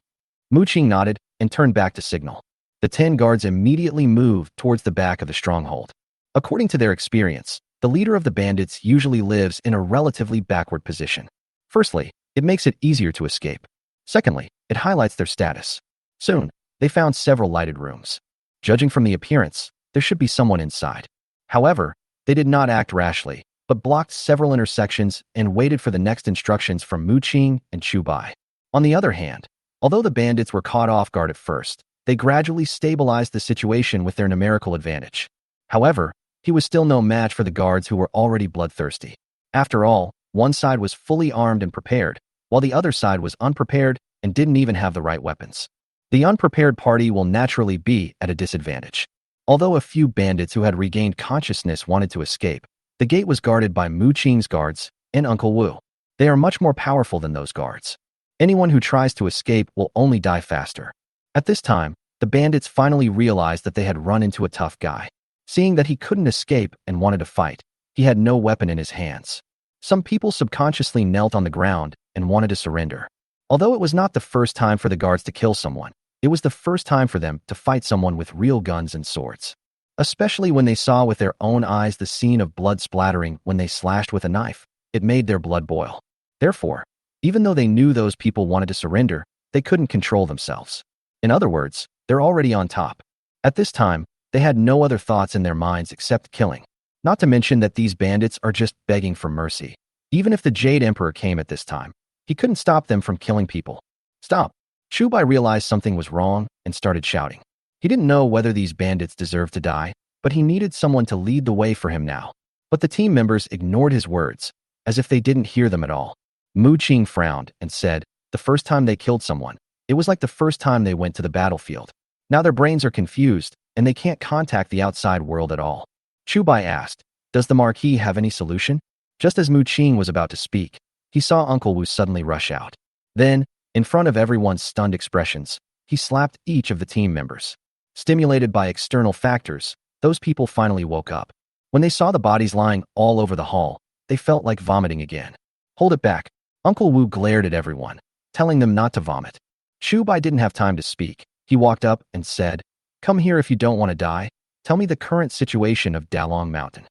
Mu Qing nodded and turned back to signal. The 10 guards immediately moved towards the back of the stronghold. According to their experience, the leader of the bandits usually lives in a relatively backward position. Firstly, it makes it easier to escape. Secondly, it highlights their status. Soon, they found several lighted rooms. Judging from the appearance, there should be someone inside. However, they did not act rashly, but blocked several intersections and waited for the next instructions from Mu Qing and Chu Bai. On the other hand, although the bandits were caught off guard at first, they gradually stabilized the situation with their numerical advantage. However, he was still no match for the guards who were already bloodthirsty. After all, one side was fully armed and prepared, while the other side was unprepared and didn't even have the right weapons. The unprepared party will naturally be at a disadvantage. Although a few bandits who had regained consciousness wanted to escape, the gate was guarded by Mu Qing's guards and Uncle Wu. They are much more powerful than those guards. Anyone who tries to escape will only die faster. At this time, the bandits finally realized that they had run into a tough guy. Seeing that he couldn't escape and wanted to fight, he had no weapon in his hands. Some people subconsciously knelt on the ground and wanted to surrender. Although it was not the first time for the guards to kill someone, it was the first time for them to fight someone with real guns and swords. Especially when they saw with their own eyes the scene of blood splattering when they slashed with a knife, it made their blood boil. Therefore, even though they knew those people wanted to surrender, they couldn't control themselves. In other words, they're already on top. At this time, they had no other thoughts in their minds except killing. Not to mention that these bandits are just begging for mercy. Even if the Jade Emperor came at this time, he couldn't stop them from killing people. Stop! Chu Bai realized something was wrong and started shouting. He didn't know whether these bandits deserved to die, but he needed someone to lead the way for him now. But the team members ignored his words, as if they didn't hear them at all. Mu Qing frowned and said, the first time they killed someone, it was like the first time they went to the battlefield. Now their brains are confused, and they can't contact the outside world at all. Chu Bai asked, does the Marquis have any solution? Just as Mu Qing was about to speak, he saw Uncle Wu suddenly rush out. Then, in front of everyone's stunned expressions, he slapped each of the team members. Stimulated by external factors, those people finally woke up. When they saw the bodies lying all over the hall, they felt like vomiting again. Hold it back. Uncle Wu glared at everyone, telling them not to vomit. Chu Bai didn't have time to speak. He walked up and said, come here if you don't want to die. Tell me the current situation of Dalong Mountain.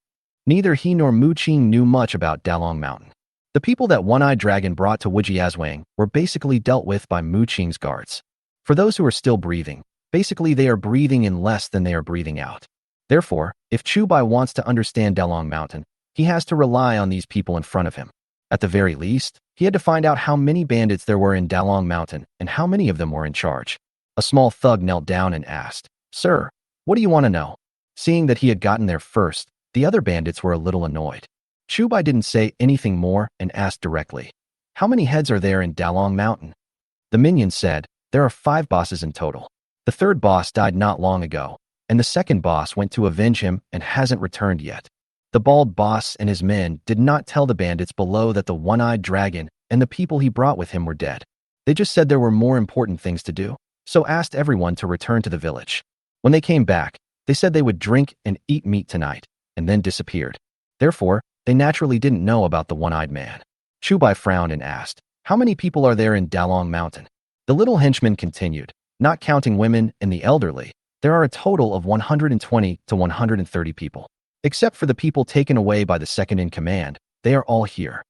Neither he nor Mu Qing knew much about Dalong Mountain. The people that One-Eyed Dragon brought to Wujiazwang were basically dealt with by Mu Qing's guards. For those who are still breathing, basically they are breathing in less than they are breathing out. Therefore, if Chu Bai wants to understand Dalong Mountain, he has to rely on these people in front of him. At the very least, he had to find out how many bandits there were in Dalong Mountain and how many of them were in charge. A small thug knelt down and asked, sir, what do you want to know? Seeing that he had gotten there first, the other bandits were a little annoyed. Chu Bai didn't say anything more and asked directly, how many heads are there in Dalong Mountain? The minion said, there are 5 bosses in total. The third boss died not long ago, and the second boss went to avenge him and hasn't returned yet. The bald boss and his men did not tell the bandits below that the One-Eyed Dragon and the people he brought with him were dead. They just said there were more important things to do, so asked everyone to return to the village. When they came back, they said they would drink and eat meat tonight, and then disappeared. Therefore, they naturally didn't know about the One-Eyed Man. Chu Bai frowned and asked, how many people are there in Dalong Mountain? The little henchman continued, not counting women and the elderly, there are a total of 120 to 130 people. Except for the people taken away by the second in command, they are all here.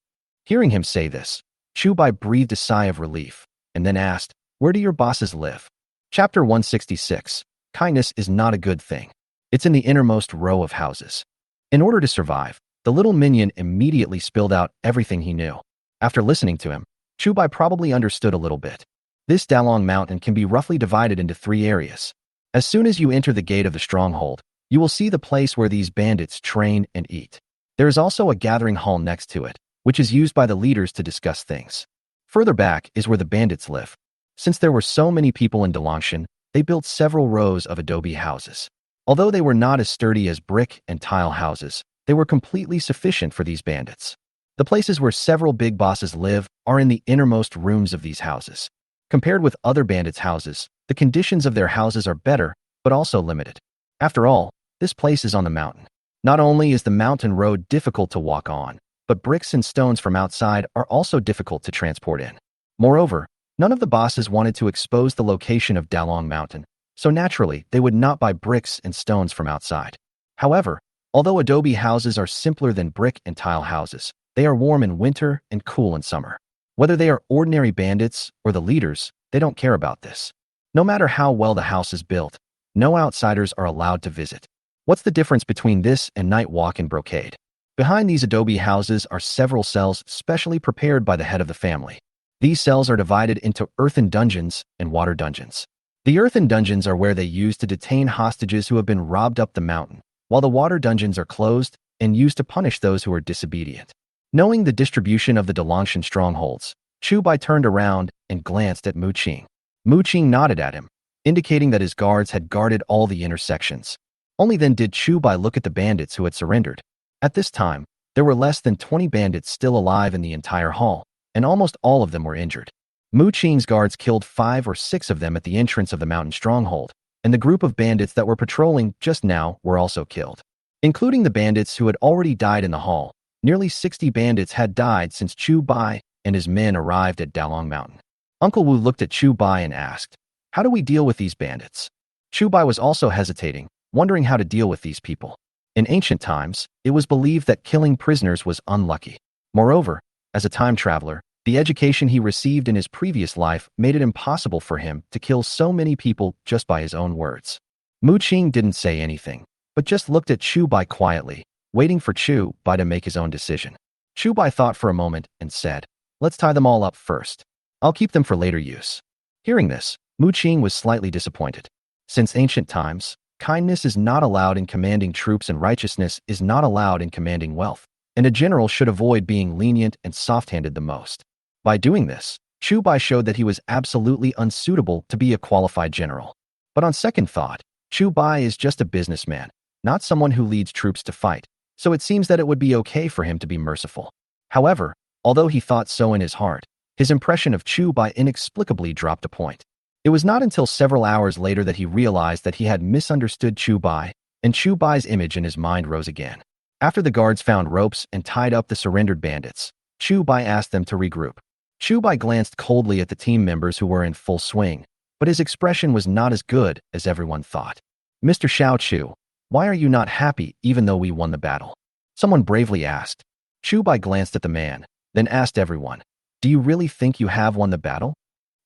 Hearing him say this, Chu Bai breathed a sigh of relief, and then asked, where do your bosses live? Chapter 166. Kindness is not a good thing. It's in the innermost row of houses. In order to survive, the little minion immediately spilled out everything he knew. After listening to him, Chu Bai probably understood a little bit. This Dalong Mountain can be roughly divided into 3 areas. As soon as you enter the gate of the stronghold, you will see the place where these bandits train and eat. There is also a gathering hall next to it, which is used by the leaders to discuss things. Further back is where the bandits live. Since there were so many people in Dalangshan, they built several rows of adobe houses. Although they were not as sturdy as brick and tile houses, they were completely sufficient for these bandits. The places where several big bosses live are in the innermost rooms of these houses. Compared with other bandits' houses, the conditions of their houses are better, but also limited. After all, this place is on the mountain. Not only is the mountain road difficult to walk on, but bricks and stones from outside are also difficult to transport in. Moreover, none of the bosses wanted to expose the location of Dalong Mountain, so naturally they would not buy bricks and stones from outside. However, although adobe houses are simpler than brick and tile houses, they are warm in winter and cool in summer. Whether they are ordinary bandits or the leaders, they don't care about this. No matter how well the house is built, no outsiders are allowed to visit. What's the difference between this and night walk in brocade? Behind these adobe houses are several cells specially prepared by the head of the family. These cells are divided into earthen dungeons and water dungeons. The earthen dungeons are where they use to detain hostages who have been robbed up the mountain, while the water dungeons are closed and used to punish those who are disobedient. Knowing the distribution of the Dalangshan strongholds, Chu Bai turned around and glanced at Mu Qing. Mu Qing nodded at him, indicating that his guards had guarded all the intersections. Only then did Chu Bai look at the bandits who had surrendered. At this time, there were less than 20 bandits still alive in the entire hall, and almost all of them were injured. Mu Qing's guards killed 5 or 6 of them at the entrance of the mountain stronghold, and the group of bandits that were patrolling just now were also killed. Including the bandits who had already died in the hall, nearly 60 bandits had died since Chu Bai and his men arrived at Dalong Mountain. Uncle Wu looked at Chu Bai and asked, "How do we deal with these bandits?" Chu Bai was also hesitating, wondering how to deal with these people. In ancient times, it was believed that killing prisoners was unlucky. Moreover, as a time traveler, the education he received in his previous life made it impossible for him to kill so many people just by his own words. Mu Qing didn't say anything, but just looked at Chu Bai quietly, waiting for Chu Bai to make his own decision. Chu Bai thought for a moment and said, "Let's tie them all up first. I'll keep them for later use." Hearing this, Mu Qing was slightly disappointed. Since ancient times, kindness is not allowed in commanding troops and righteousness is not allowed in commanding wealth, and a general should avoid being lenient and soft-handed the most. By doing this, Chu Bai showed that he was absolutely unsuitable to be a qualified general. But on second thought, Chu Bai is just a businessman, not someone who leads troops to fight, so it seems that it would be okay for him to be merciful. However, although he thought so in his heart, his impression of Chu Bai inexplicably dropped a point. It was not until several hours later that he realized that he had misunderstood Chu Bai, and Chu Bai's image in his mind rose again. After the guards found ropes and tied up the surrendered bandits, Chu Bai asked them to regroup. Chu Bai glanced coldly at the team members who were in full swing, but his expression was not as good as everyone thought. "Mr. Xiao Chu, why are you not happy even though we won the battle?" Someone bravely asked. Chu Bai glanced at the man, then asked everyone, "Do you really think you have won the battle?"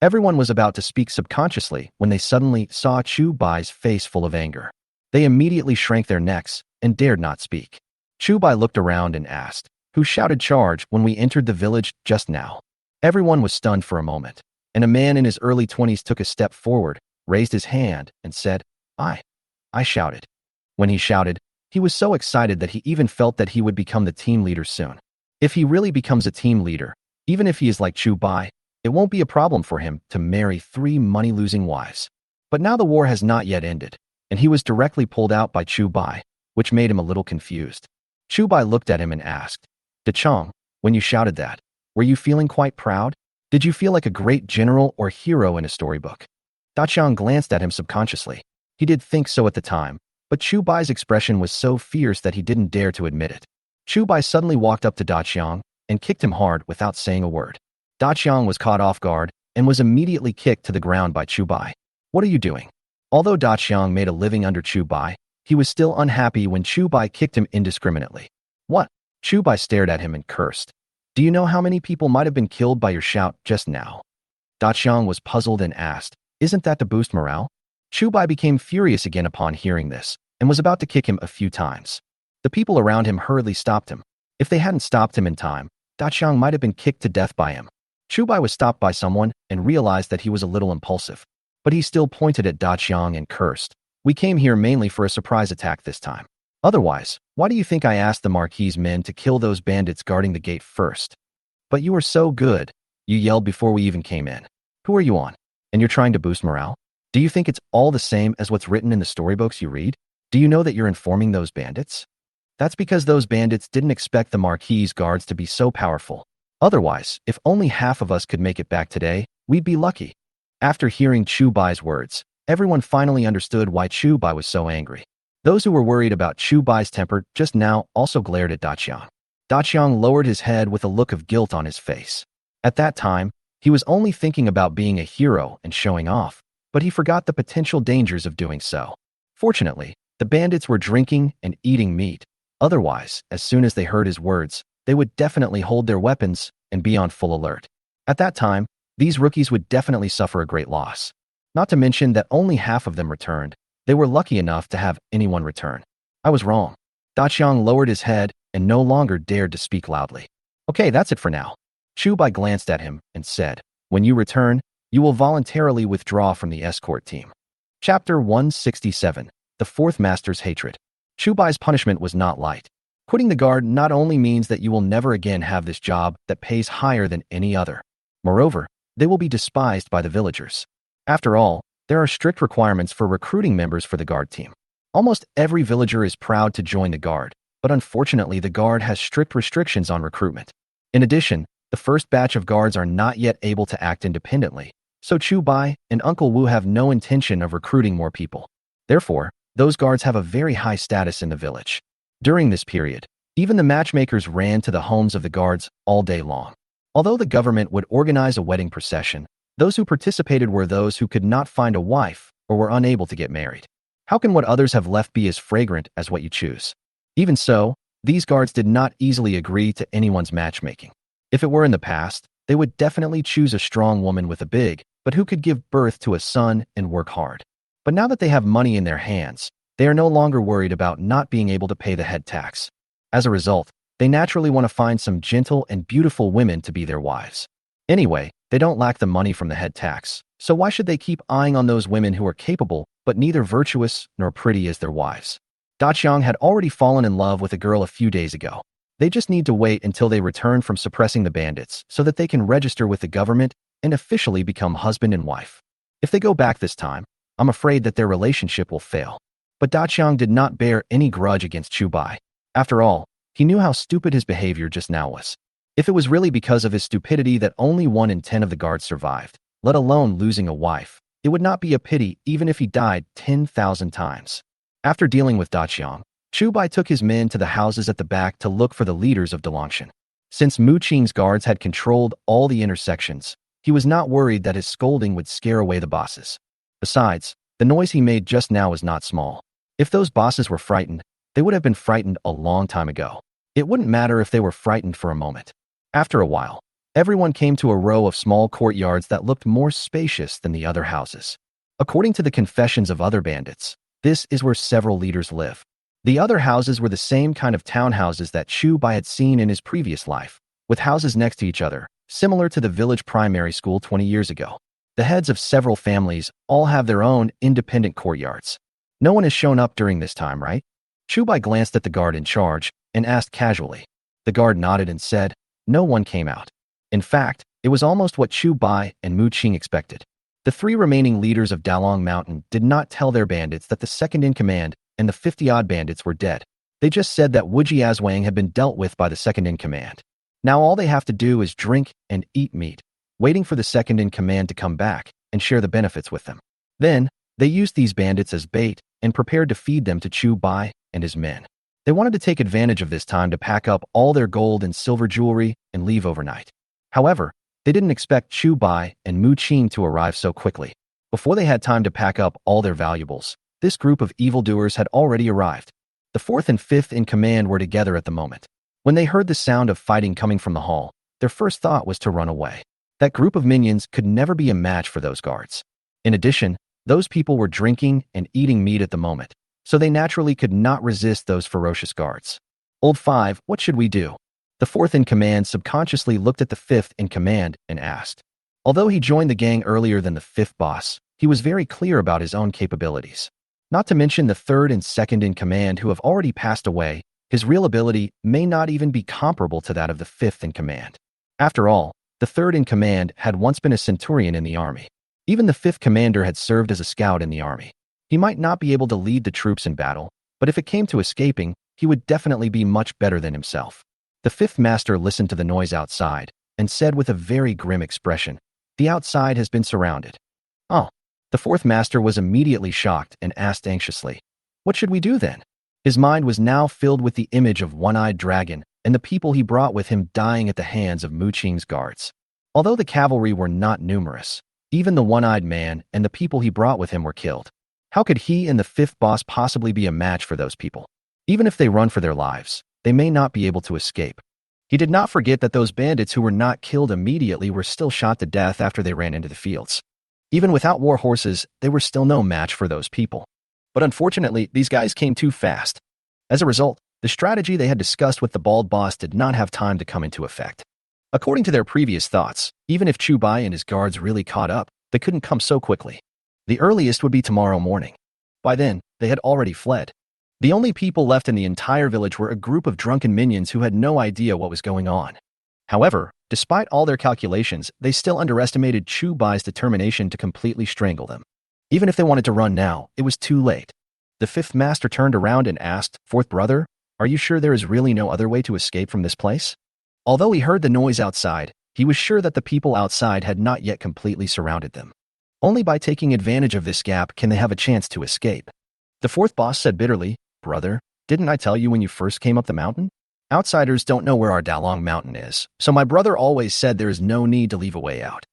Everyone was about to speak subconsciously when they suddenly saw Chu Bai's face full of anger. They immediately shrank their necks and dared not speak. Chu Bai looked around and asked, "Who shouted charge when we entered the village just now?" Everyone was stunned for a moment, and a man in his early 20s took a step forward, raised his hand, and said, I shouted." When he shouted, he was so excited that he even felt that he would become the team leader soon. If he really becomes a team leader, even if he is like Chu Bai, it won't be a problem for him to marry 3 money-losing wives. But now the war has not yet ended, and he was directly pulled out by Chu Bai, which made him a little confused. Chu Bai looked at him and asked, "Da Chong, when you shouted that, were you feeling quite proud? Did you feel like a great general or hero in a storybook?" Da Chong glanced at him subconsciously. He did think so at the time, but Chu Bai's expression was so fierce that he didn't dare to admit it. Chu Bai suddenly walked up to Da Qiang and kicked him hard without saying a word. Da Qiang was caught off guard and was immediately kicked to the ground by Chu Bai. "What are you doing?" Although Da Qiang made a living under Chu Bai, he was still unhappy when Chu Bai kicked him indiscriminately. "What?" Chu Bai stared at him and cursed. "Do you know how many people might have been killed by your shout just now?" Da Qiang was puzzled and asked, "Isn't that to boost morale?" Chu Bai became furious again upon hearing this and was about to kick him a few times. The people around him hurriedly stopped him. If they hadn't stopped him in time, Da Qiang might have been kicked to death by him. Chu Bai was stopped by someone and realized that he was a little impulsive. But he still pointed at Da Qiang and cursed. "We came here mainly for a surprise attack this time. Otherwise, why do you think I asked the Marquis' men to kill those bandits guarding the gate first? But you were so good, you yelled before we even came in. Who are you on?" And you're trying to boost morale? Do you think it's all the same as what's written in the storybooks you read? Do you know that you're informing those bandits? That's because those bandits didn't expect the Marquis guards to be so powerful. Otherwise, if only half of us could make it back today, we'd be lucky. After hearing Chu Bai's words, everyone finally understood why Chu Bai was so angry. Those who were worried about Chu Bai's temper just now also glared at Daqiang. Daqiang lowered his head with a look of guilt on his face. At that time, he was only thinking about being a hero and showing off, but he forgot the potential dangers of doing so. Fortunately, the bandits were drinking and eating meat. Otherwise, as soon as they heard his words, they would definitely hold their weapons and be on full alert. At that time, these rookies would definitely suffer a great loss. Not to mention that only half of them returned. They were lucky enough to have anyone return. I was wrong. Daqiang lowered his head and no longer dared to speak loudly. Okay, that's it for now. Chu Bai glanced at him and said, when you return, you will voluntarily withdraw from the escort team. Chapter 167. The Fourth Master's Hatred. Chu Bai's punishment was not light. Quitting the guard not only means that you will never again have this job that pays higher than any other. Moreover, they will be despised by the villagers. After all, there are strict requirements for recruiting members for the guard team. Almost every villager is proud to join the guard, but unfortunately the guard has strict restrictions on recruitment. In addition, the first batch of guards are not yet able to act independently, so Chu Bai and Uncle Wu have no intention of recruiting more people. Therefore, those guards have a very high status in the village. During this period, even the matchmakers ran to the homes of the guards all day long. Although the government would organize a wedding procession, those who participated were those who could not find a wife or were unable to get married. How can what others have left be as fragrant as what you choose? Even so, these guards did not easily agree to anyone's matchmaking. If it were in the past, they would definitely choose a strong woman with a big, but who could give birth to a son and work hard. But now that they have money in their hands, they are no longer worried about not being able to pay the head tax. As a result, they naturally want to find some gentle and beautiful women to be their wives. Anyway, they don't lack the money from the head tax, so why should they keep eyeing on those women who are capable, but neither virtuous nor pretty as their wives? Daqiang had already fallen in love with a girl a few days ago. They just need to wait until they return from suppressing the bandits so that they can register with the government and officially become husband and wife. If they go back this time, I'm afraid that their relationship will fail. But Daqiang did not bear any grudge against Chu Bai. After all, he knew how stupid his behavior just now was. If it was really because of his stupidity that only 1 in 10 of the guards survived, let alone losing a wife, it would not be a pity even if he died 10,000 times. After dealing with Daqiang, Chu Bai took his men to the houses at the back to look for the leaders of Dalangshan. Since Mu Qing's guards had controlled all the intersections, he was not worried that his scolding would scare away the bosses. Besides, the noise he made just now was not small. If those bosses were frightened, they would have been frightened a long time ago. It wouldn't matter if they were frightened for a moment. After a while, everyone came to a row of small courtyards that looked more spacious than the other houses. According to the confessions of other bandits, this is where several leaders live. The other houses were the same kind of townhouses that Chu Bai had seen in his previous life, with houses next to each other, similar to the village primary school 20 years ago. The heads of several families all have their own independent courtyards. No one has shown up during this time, right? Chu Bai glanced at the guard in charge and asked casually. The guard nodded and said, no one came out. In fact, it was almost what Chu Bai and Mu Qing expected. The 3 remaining leaders of Dalong Mountain did not tell their bandits that the second-in-command and the 50-odd bandits were dead. They just said that Wu Jiazwang had been dealt with by the second-in-command. Now all they have to do is drink and eat meat, waiting for the second-in-command to come back and share the benefits with them. Then, they used these bandits as bait and prepared to feed them to Chu Bai and his men. They wanted to take advantage of this time to pack up all their gold and silver jewelry and leave overnight. However, they didn't expect Chu Bai and Mu Qing to arrive so quickly. Before they had time to pack up all their valuables, this group of evildoers had already arrived. The 4th and 5th in command were together at the moment. When they heard the sound of fighting coming from the hall, their first thought was to run away. That group of minions could never be a match for those guards. In addition, those people were drinking and eating meat at the moment, so they naturally could not resist those ferocious guards. Old 5, what should we do? The 4th in command subconsciously looked at the 5th in command and asked. Although he joined the gang earlier than the 5th boss, he was very clear about his own capabilities. Not to mention the 3rd and 2nd in command who have already passed away, his real ability may not even be comparable to that of the 5th in command. After all, the 3rd in command had once been a centurion in the army. Even the fifth commander had served as a scout in the army. He might not be able to lead the troops in battle, but if it came to escaping, he would definitely be much better than himself. The fifth master listened to the noise outside and said with a very grim expression, "The outside has been surrounded." Oh. The fourth master was immediately shocked and asked anxiously, "What should we do then?" His mind was now filled with the image of one-eyed dragon and the people he brought with him dying at the hands of Mu Qing's guards. Although the cavalry were not numerous, even the one-eyed man and the people he brought with him were killed. How could he and the fifth boss possibly be a match for those people? Even if they run for their lives, they may not be able to escape. He did not forget that those bandits who were not killed immediately were still shot to death after they ran into the fields. Even without war horses, they were still no match for those people. But unfortunately, these guys came too fast. As a result, the strategy they had discussed with the bald boss did not have time to come into effect. According to their previous thoughts, even if Chu Bai and his guards really caught up, they couldn't come so quickly. The earliest would be tomorrow morning. By then, they had already fled. The only people left in the entire village were a group of drunken minions who had no idea what was going on. However, despite all their calculations, they still underestimated Chu Bai's determination to completely strangle them. Even if they wanted to run now, it was too late. The fifth master turned around and asked, "Fourth brother, are you sure there is really no other way to escape from this place?" Although he heard the noise outside, he was sure that the people outside had not yet completely surrounded them. Only by taking advantage of this gap can they have a chance to escape. The fourth boss said bitterly, "Brother, didn't I tell you when you first came up the mountain? Outsiders don't know where our Dalong mountain is, so my brother always said there is no need to leave a way out."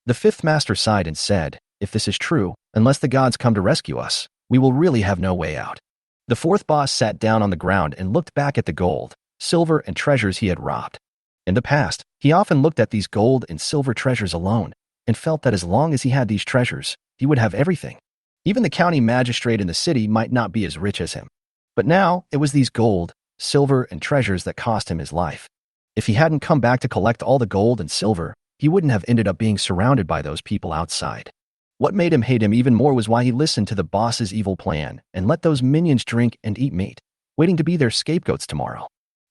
The fifth master sighed and said, "If this is true, unless the gods come to rescue us, we will really have no way out." The fourth boss sat down on the ground and looked back at the gold, silver, and treasures he had robbed. In the past, he often looked at these gold and silver treasures alone and felt that as long as he had these treasures, he would have everything. Even the county magistrate in the city might not be as rich as him. But now, it was these gold, silver, and treasures that cost him his life. If he hadn't come back to collect all the gold and silver, he wouldn't have ended up being surrounded by those people outside. What made him hate him even more was why he listened to the boss's evil plan and let those minions drink and eat meat, waiting to be their scapegoats tomorrow.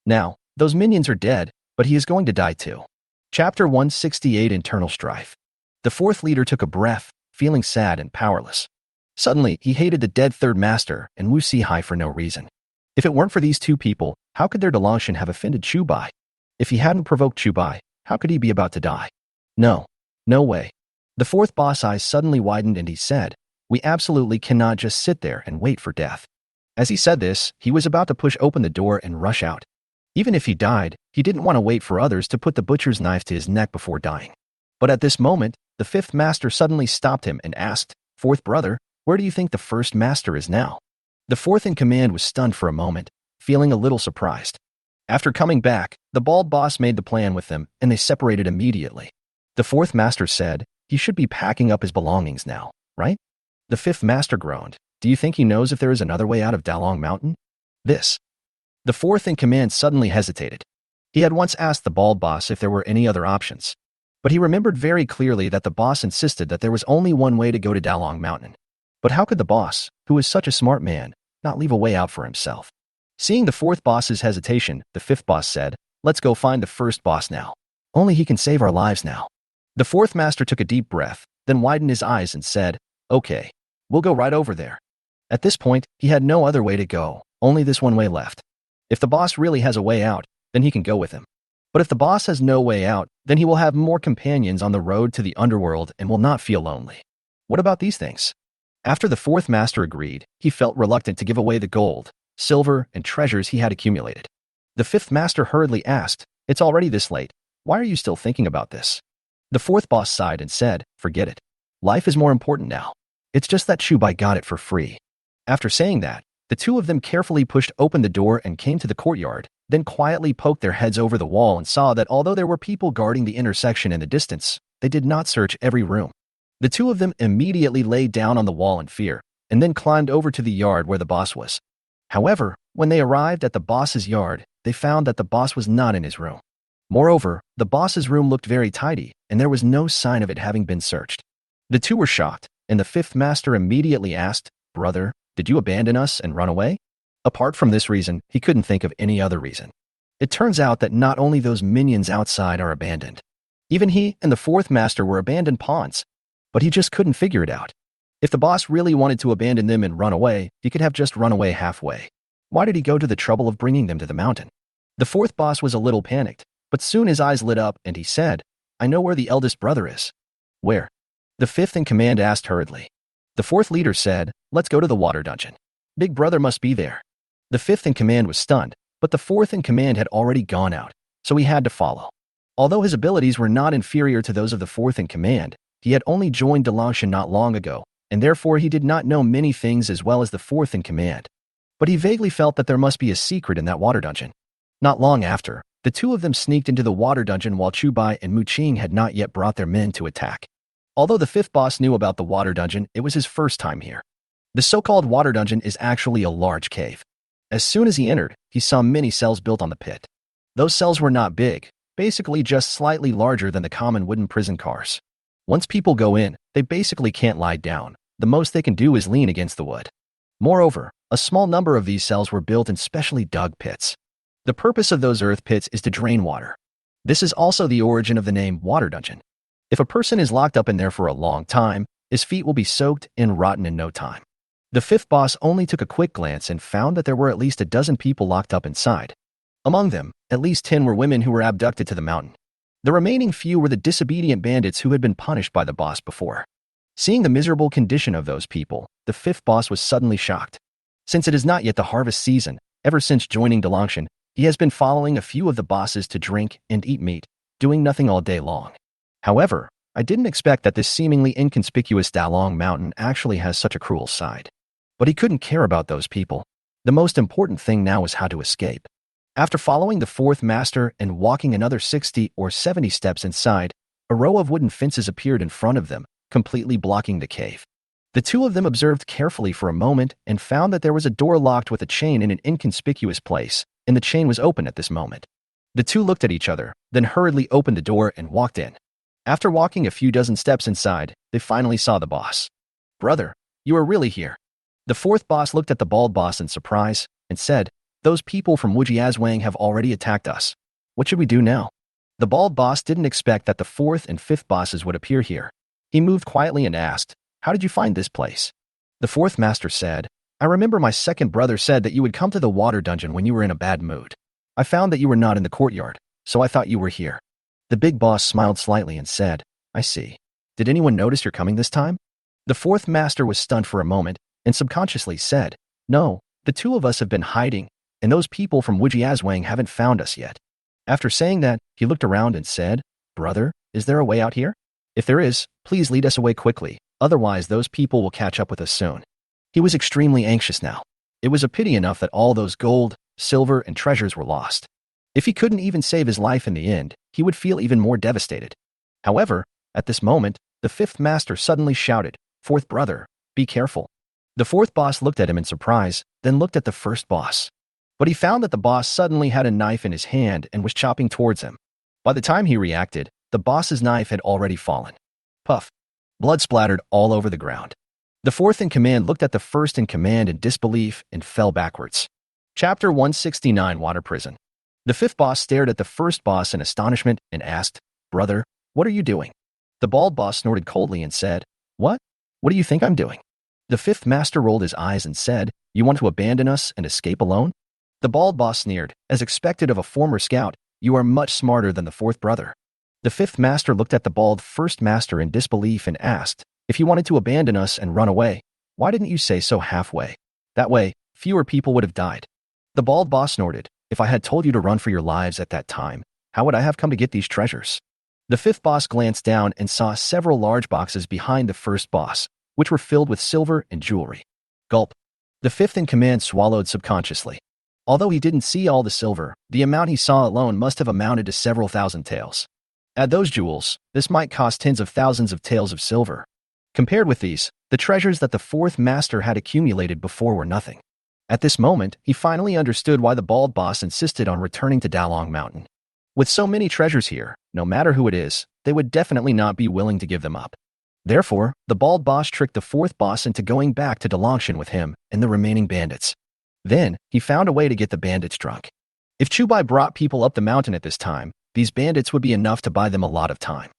Now, those minions are dead, but he is going to die too. Chapter 168, Internal Strife. The fourth leader took a breath, feeling sad and powerless. Suddenly, he hated the dead third master and Wu Sihai for no reason. If it weren't for these two people, how could their Dalangshan have offended Chu Bai? If he hadn't provoked Chu Bai, how could he be about to die? No. No way. The fourth boss' eyes suddenly widened and he said, "We absolutely cannot just sit there and wait for death." As he said this, he was about to push open the door and rush out. Even if he died, he didn't want to wait for others to put the butcher's knife to his neck before dying. But at this moment, the fifth master suddenly stopped him and asked, "Fourth brother, where do you think the first master is now?" The fourth in command was stunned for a moment, feeling a little surprised. After coming back, the bald boss made the plan with them, and they separated immediately. The fourth master said, "He should be packing up his belongings now, right?" The fifth master groaned, "Do you think he knows if there is another way out of Dalong Mountain?" The fourth in command suddenly hesitated. He had once asked the bald boss if there were any other options, but he remembered very clearly that the boss insisted that there was only one way to go to Dalong Mountain. But how could the boss, who was such a smart man, not leave a way out for himself? Seeing the fourth boss's hesitation, the fifth boss said, "Let's go find the first boss now. Only he can save our lives now." The fourth master took a deep breath, then widened his eyes and said, "Okay, we'll go right over there." At this point, he had no other way to go, only this one way left. If the boss really has a way out, then he can go with him. But if the boss has no way out, then he will have more companions on the road to the underworld and will not feel lonely. What about these things? After the fourth master agreed, he felt reluctant to give away the gold, silver, and treasures he had accumulated. The fifth master hurriedly asked, "It's already this late. Why are you still thinking about this?" The fourth boss sighed and said, "Forget it. Life is more important now. It's just that Chu Bai got it for free." After saying that, the two of them carefully pushed open the door and came to the courtyard, then quietly poked their heads over the wall and saw that although there were people guarding the intersection in the distance, they did not search every room. The two of them immediately lay down on the wall in fear, and then climbed over to the yard where the boss was. However, when they arrived at the boss's yard, they found that the boss was not in his room. Moreover, the boss's room looked very tidy, and there was no sign of it having been searched. The two were shocked, and the fifth master immediately asked, "Brother, did you abandon us and run away?" Apart from this reason, he couldn't think of any other reason. It turns out that not only those minions outside are abandoned. Even he and the fourth master were abandoned pawns. but he just couldn't figure it out. If the boss really wanted to abandon them and run away, he could have just run away halfway. Why did he go to the trouble of bringing them to the mountain? The fourth boss was a little panicked, but soon his eyes lit up and he said, "I know where the eldest brother is." "Where?" the fifth in command asked hurriedly. The fourth leader said, "Let's go to the water dungeon. Big brother must be there." The fifth in command was stunned, but the fourth in command had already gone out, so he had to follow. Although his abilities were not inferior to those of the fourth in command, he had only joined Dayu not long ago, and therefore he did not know many things as well as the fourth in command. But he vaguely felt that there must be a secret in that water dungeon. Not long after, the two of them sneaked into the water dungeon while Chu Bai and Mu Qing had not yet brought their men to attack. Although the fifth boss knew about the water dungeon, it was his first time here. The so-called water dungeon is actually a large cave. As soon as he entered, he saw many cells built on the pit. Those cells were not big, basically just slightly larger than the common wooden prison cars. Once people go in, they basically can't lie down. The most they can do is lean against the wood. Moreover, a small number of these cells were built in specially dug pits. The purpose of those earth pits is to drain water. This is also the origin of the name water dungeon. If a person is locked up in there for a long time, his feet will be soaked and rotten in no time. The fifth boss only took a quick glance and found that there were at least a dozen people locked up inside. Among them, at least 10 were women who were abducted to the mountain. The remaining few were the disobedient bandits who had been punished by the boss before. Seeing the miserable condition of those people, the fifth boss was suddenly shocked. Since it is not yet the harvest season, ever since joining Dayu, he has been following a few of the bosses to drink and eat meat, doing nothing all day long. However, I didn't expect that this seemingly inconspicuous Dayu mountain actually has such a cruel side. But he couldn't care about those people. The most important thing now was how to escape. After following the fourth master and walking another 60 or 70 steps inside, a row of wooden fences appeared in front of them, completely blocking the cave. The two of them observed carefully for a moment and found that there was a door locked with a chain in an inconspicuous place, and the chain was open at this moment. The two looked at each other, then hurriedly opened the door and walked in. After walking a few dozen steps inside, they finally saw the boss. "Brother, you are really here." The fourth boss looked at the bald boss in surprise and said, "Those people from Wujiazwang have already attacked us. What should we do now?" The bald boss didn't expect that the fourth and fifth bosses would appear here. He moved quietly and asked, "How did you find this place?" The fourth master said, "I remember my second brother said that you would come to the water dungeon when you were in a bad mood. I found that you were not in the courtyard, so I thought you were here." The big boss smiled slightly and said, "I see. Did anyone notice you're coming this time?" The fourth master was stunned for a moment and subconsciously said, "No, the two of us have been hiding, and those people from Wujiazwang haven't found us yet." After saying that, he looked around and said, "Brother, is there a way out here? If there is, please lead us away quickly, otherwise those people will catch up with us soon." He was extremely anxious now. It was a pity enough that all those gold, silver, and treasures were lost. If he couldn't even save his life in the end, he would feel even more devastated. However, at this moment, the fifth master suddenly shouted, "Fourth brother, be careful." The fourth boss looked at him in surprise, then looked at the first boss. But he found that the boss suddenly had a knife in his hand and was chopping towards him. By the time he reacted, the boss's knife had already fallen. Puff. Blood splattered all over the ground. The fourth in command looked at the first in command in disbelief and fell backwards. Chapter 169, Water Prison. The fifth boss stared at the first boss in astonishment and asked, "Brother, what are you doing?" The bald boss snorted coldly and said, "What? What do you think I'm doing?" The fifth master rolled his eyes and said, "You want to abandon us and escape alone?" The bald boss sneered, as expected of a former scout, "You are much smarter than the fourth brother." The fifth master looked at the bald first master in disbelief and asked, "If you wanted to abandon us and run away, why didn't you say so halfway? That way, fewer people would have died." The bald boss snorted, "If I had told you to run for your lives at that time, how would I have come to get these treasures?" The fifth boss glanced down and saw several large boxes behind the first boss, which were filled with silver and jewelry. Gulp. The fifth in command swallowed subconsciously. Although he didn't see all the silver, the amount he saw alone must have amounted to several thousand taels. Add those jewels, this might cost tens of thousands of taels of silver. Compared with these, the treasures that the fourth master had accumulated before were nothing. At this moment, he finally understood why the bald boss insisted on returning to Dalong Mountain. With so many treasures here, no matter who it is, they would definitely not be willing to give them up. Therefore, the bald boss tricked the fourth boss into going back to Dalongshan with him and the remaining bandits. Then, he found a way to get the bandits drunk. If Chu Bai brought people up the mountain at this time, these bandits would be enough to buy them a lot of time.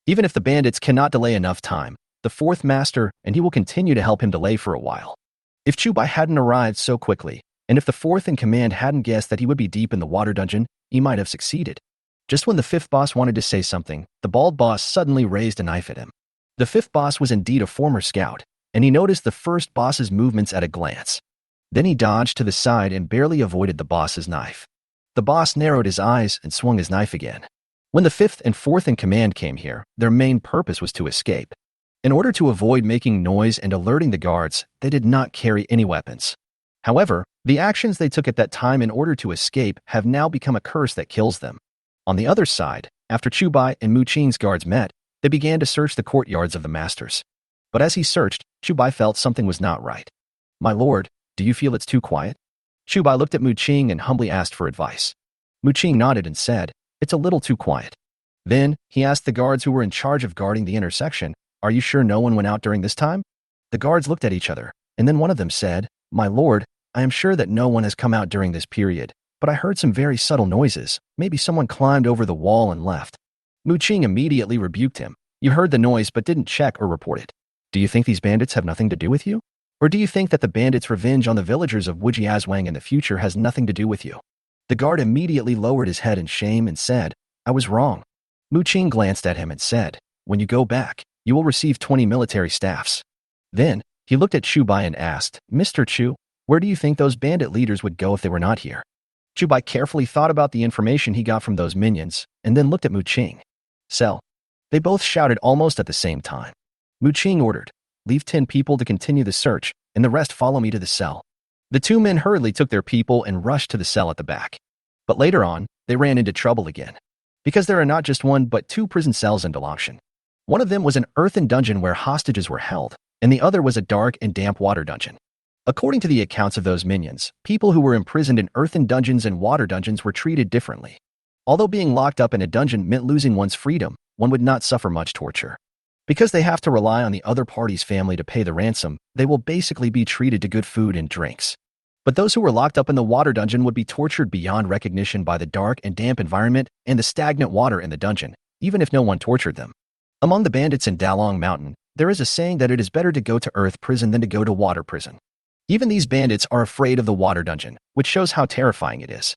Even if the bandits cannot delay enough time, the fourth master, and he will continue to help him delay for a while. If Chu Bai hadn't arrived so quickly, and if the fourth in command hadn't guessed that he would be deep in the water dungeon, he might have succeeded. Just when the fifth boss wanted to say something, the bald boss suddenly raised a knife at him. The fifth boss was indeed a former scout, and he noticed the first boss's movements at a glance. Then he dodged to the side and barely avoided the boss's knife. The boss narrowed his eyes and swung his knife again. When the fifth and fourth in command came here, their main purpose was to escape. In order to avoid making noise and alerting the guards, they did not carry any weapons. However, the actions they took at that time in order to escape have now become a curse that kills them. On the other side, after Chu Bai and Mu Qing's guards met, they began to search the courtyards of the masters. But as he searched, Chu Bai felt something was not right. "My lord, do you feel it's too quiet?" Chu Bai looked at Mu Qing and humbly asked for advice. Mu Qing nodded and said, "It's a little too quiet." Then, he asked the guards who were in charge of guarding the intersection, "Are you sure no one went out during this time?" The guards looked at each other, and then one of them said, "My lord, I am sure that no one has come out during this period, but I heard some very subtle noises. Maybe someone climbed over the wall and left." Mu Qing immediately rebuked him. "You heard the noise but didn't check or report it. Do you think these bandits have nothing to do with you? Or do you think that the bandits' revenge on the villagers of Wujiazwang in the future has nothing to do with you?" The guard immediately lowered his head in shame and said, "I was wrong." Mu Qing glanced at him and said, "When you go back, you will receive 20 military staffs." Then, he looked at Chu Bai and asked, "Mr. Chu, where do you think those bandit leaders would go if they were not here?" Chu Bai carefully thought about the information he got from those minions, and then looked at Mu Qing. "Sell." They both shouted almost at the same time. Mu Qing ordered, "Leave 10 people to continue the search, and the rest follow me to the cell." The two men hurriedly took their people and rushed to the cell at the back. But later on, they ran into trouble again. Because there are not just one but two prison cells in Dalangshan. One of them was an earthen dungeon where hostages were held, and the other was a dark and damp water dungeon. According to the accounts of those minions, people who were imprisoned in earthen dungeons and water dungeons were treated differently. Although being locked up in a dungeon meant losing one's freedom, one would not suffer much torture. Because they have to rely on the other party's family to pay the ransom, they will basically be treated to good food and drinks. But those who were locked up in the water dungeon would be tortured beyond recognition by the dark and damp environment and the stagnant water in the dungeon, even if no one tortured them. Among the bandits in Dalong Mountain, there is a saying that it is better to go to earth prison than to go to water prison. Even these bandits are afraid of the water dungeon, which shows how terrifying it is.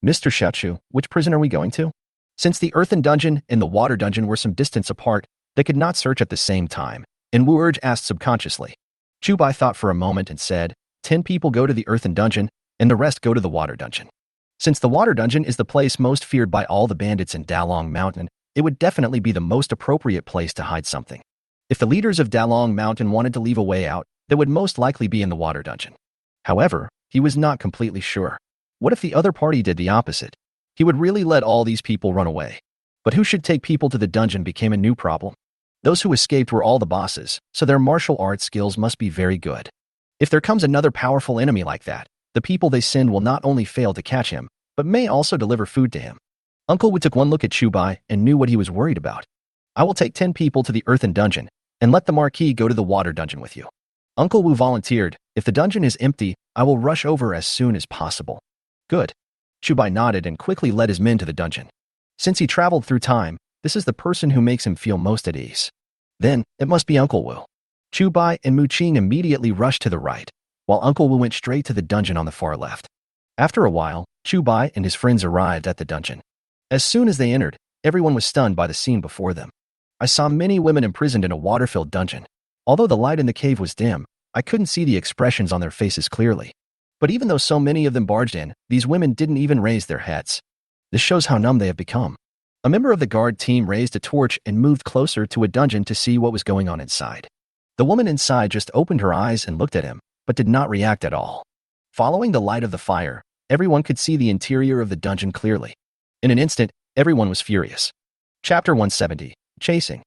"Mr. Xiaochu, which prison are we going to?" Since the earthen dungeon and the water dungeon were some distance apart, they could not search at the same time, and Wu Urge asked subconsciously. Chu Bai thought for a moment and said, 10 people go to the earthen dungeon, and the rest go to the water dungeon. Since the water dungeon is the place most feared by all the bandits in Dalong Mountain, it would definitely be the most appropriate place to hide something. If the leaders of Dalong Mountain wanted to leave a way out, they would most likely be in the water dungeon. However, he was not completely sure. What if the other party did the opposite? He would really let all these people run away. But who should take people to the dungeon became a new problem. Those who escaped were all the bosses, so their martial arts skills must be very good. If there comes another powerful enemy like that, the people they send will not only fail to catch him, but may also deliver food to him. Uncle Wu took one look at Chu Bai and knew what he was worried about. "I will take 10 people to the earthen dungeon, and let the Marquis go to the water dungeon with you." Uncle Wu volunteered, "If the dungeon is empty, I will rush over as soon as possible." "Good." Chu Bai nodded and quickly led his men to the dungeon. Since he traveled through time, this is the person who makes him feel most at ease. Then, it must be Uncle Wu. Chu Bai and Mu Qing immediately rushed to the right, while Uncle Wu went straight to the dungeon on the far left. After a while, Chu Bai and his friends arrived at the dungeon. As soon as they entered, everyone was stunned by the scene before them. I saw many women imprisoned in a water-filled dungeon. Although the light in the cave was dim, I couldn't see the expressions on their faces clearly. But even though so many of them barged in, these women didn't even raise their heads. This shows how numb they have become. A member of the guard team raised a torch and moved closer to a dungeon to see what was going on inside. The woman inside just opened her eyes and looked at him, but did not react at all. Following the light of the fire, everyone could see the interior of the dungeon clearly. In an instant, everyone was furious. Chapter 170, Chasing.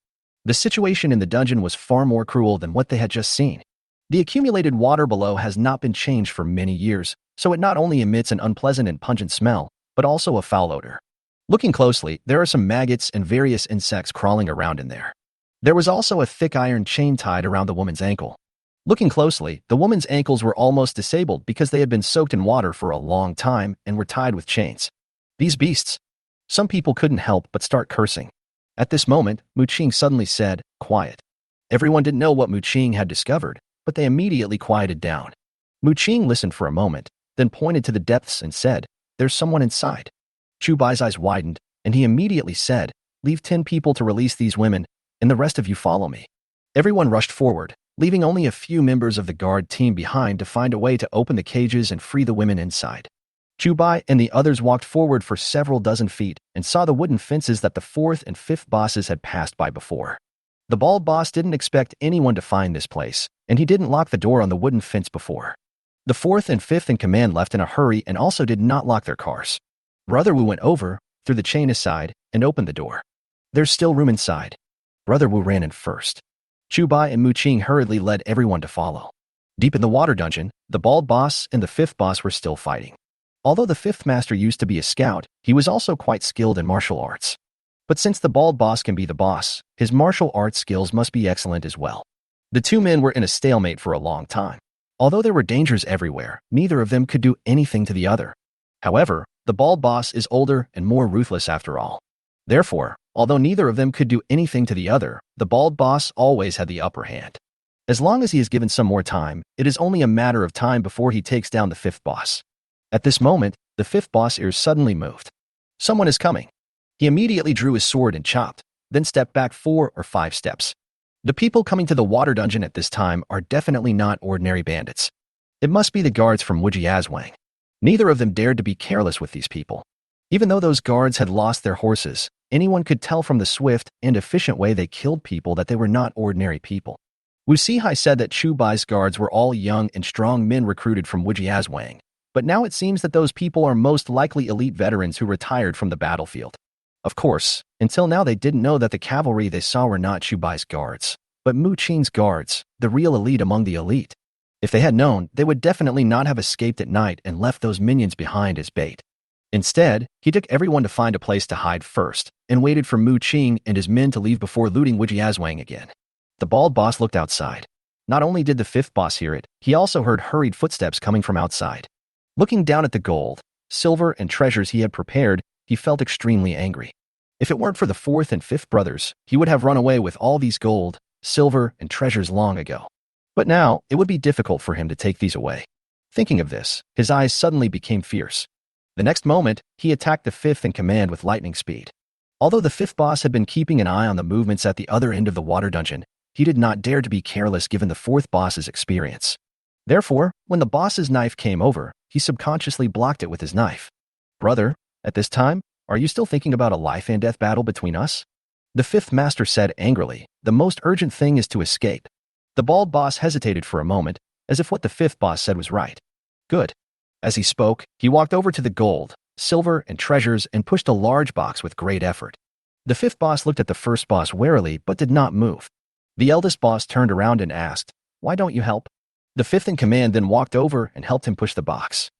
The situation in the dungeon was far more cruel than what they had just seen. The accumulated water below has not been changed for many years, so it not only emits an unpleasant and pungent smell, but also a foul odor. Looking closely, there are some maggots and various insects crawling around in there. There was also a thick iron chain tied around the woman's ankle. Looking closely, the woman's ankles were almost disabled because they had been soaked in water for a long time and were tied with chains. These beasts! Some people couldn't help but start cursing. At this moment, Mu Qing suddenly said, "Quiet." Everyone didn't know what Mu Qing had discovered, but they immediately quieted down. Mu Qing listened for a moment, then pointed to the depths and said, "There's someone inside." Chu Bai's eyes widened, and he immediately said, "Leave 10 people to release these women, and the rest of you follow me." Everyone rushed forward, leaving only a few members of the guard team behind to find a way to open the cages and free the women inside. Chu Bai and the others walked forward for several dozen feet and saw the wooden fences that the fourth and fifth bosses had passed by before. The bald boss didn't expect anyone to find this place, and he didn't lock the door on the wooden fence before. The fourth and fifth in command left in a hurry and also did not lock their cars. Brother Wu went over, threw the chain aside, and opened the door. "There's still room inside." Brother Wu ran in first. Chu Bai and Mu Qing hurriedly led everyone to follow. Deep in the water dungeon, the bald boss and the fifth boss were still fighting. Although the fifth master used to be a scout, he was also quite skilled in martial arts. But since the bald boss can be the boss, his martial arts skills must be excellent as well. The two men were in a stalemate for a long time. Although there were dangers everywhere, neither of them could do anything to the other. However, the bald boss is older and more ruthless after all. Therefore, although neither of them could do anything to the other, the bald boss always had the upper hand. As long as he is given some more time, it is only a matter of time before he takes down the fifth boss. At this moment, the fifth boss ears suddenly moved. Someone is coming. He immediately drew his sword and chopped, then stepped back 4 or 5 steps. The people coming to the water dungeon at this time are definitely not ordinary bandits. It must be the guards from Wujiazwang. Neither of them dared to be careless with these people. Even though those guards had lost their horses, anyone could tell from the swift and efficient way they killed people that they were not ordinary people. Wu Sihai said that Chu Bai's guards were all young and strong men recruited from Wujiazwang, but now it seems that those people are most likely elite veterans who retired from the battlefield. Of course, until now they didn't know that the cavalry they saw were not Chu Bai's guards, but Mu Qing's guards, the real elite among the elite. If they had known, they would definitely not have escaped at night and left those minions behind as bait. Instead, he took everyone to find a place to hide first, and waited for Mu Qing and his men to leave before looting Wujiazwang again. The bald boss looked outside. Not only did the fifth boss hear it, he also heard hurried footsteps coming from outside. Looking down at the gold, silver, and treasures he had prepared, he felt extremely angry. If it weren't for the fourth and fifth brothers, he would have run away with all these gold, silver, and treasures long ago. But now, it would be difficult for him to take these away. Thinking of this, his eyes suddenly became fierce. The next moment, he attacked the fifth in command with lightning speed. Although the fifth boss had been keeping an eye on the movements at the other end of the water dungeon, he did not dare to be careless given the fourth boss's experience. Therefore, when the boss's knife came over, he subconsciously blocked it with his knife. "Brother, at this time, are you still thinking about a life and death battle between us?" The fifth master said angrily, "The most urgent thing is to escape." The bald boss hesitated for a moment, as if what the fifth boss said was right. "Good." As he spoke, he walked over to the gold, silver, and treasures and pushed a large box with great effort. The fifth boss looked at the first boss warily but did not move. The eldest boss turned around and asked, "Why don't you help?" The fifth in command then walked over and helped him push the box.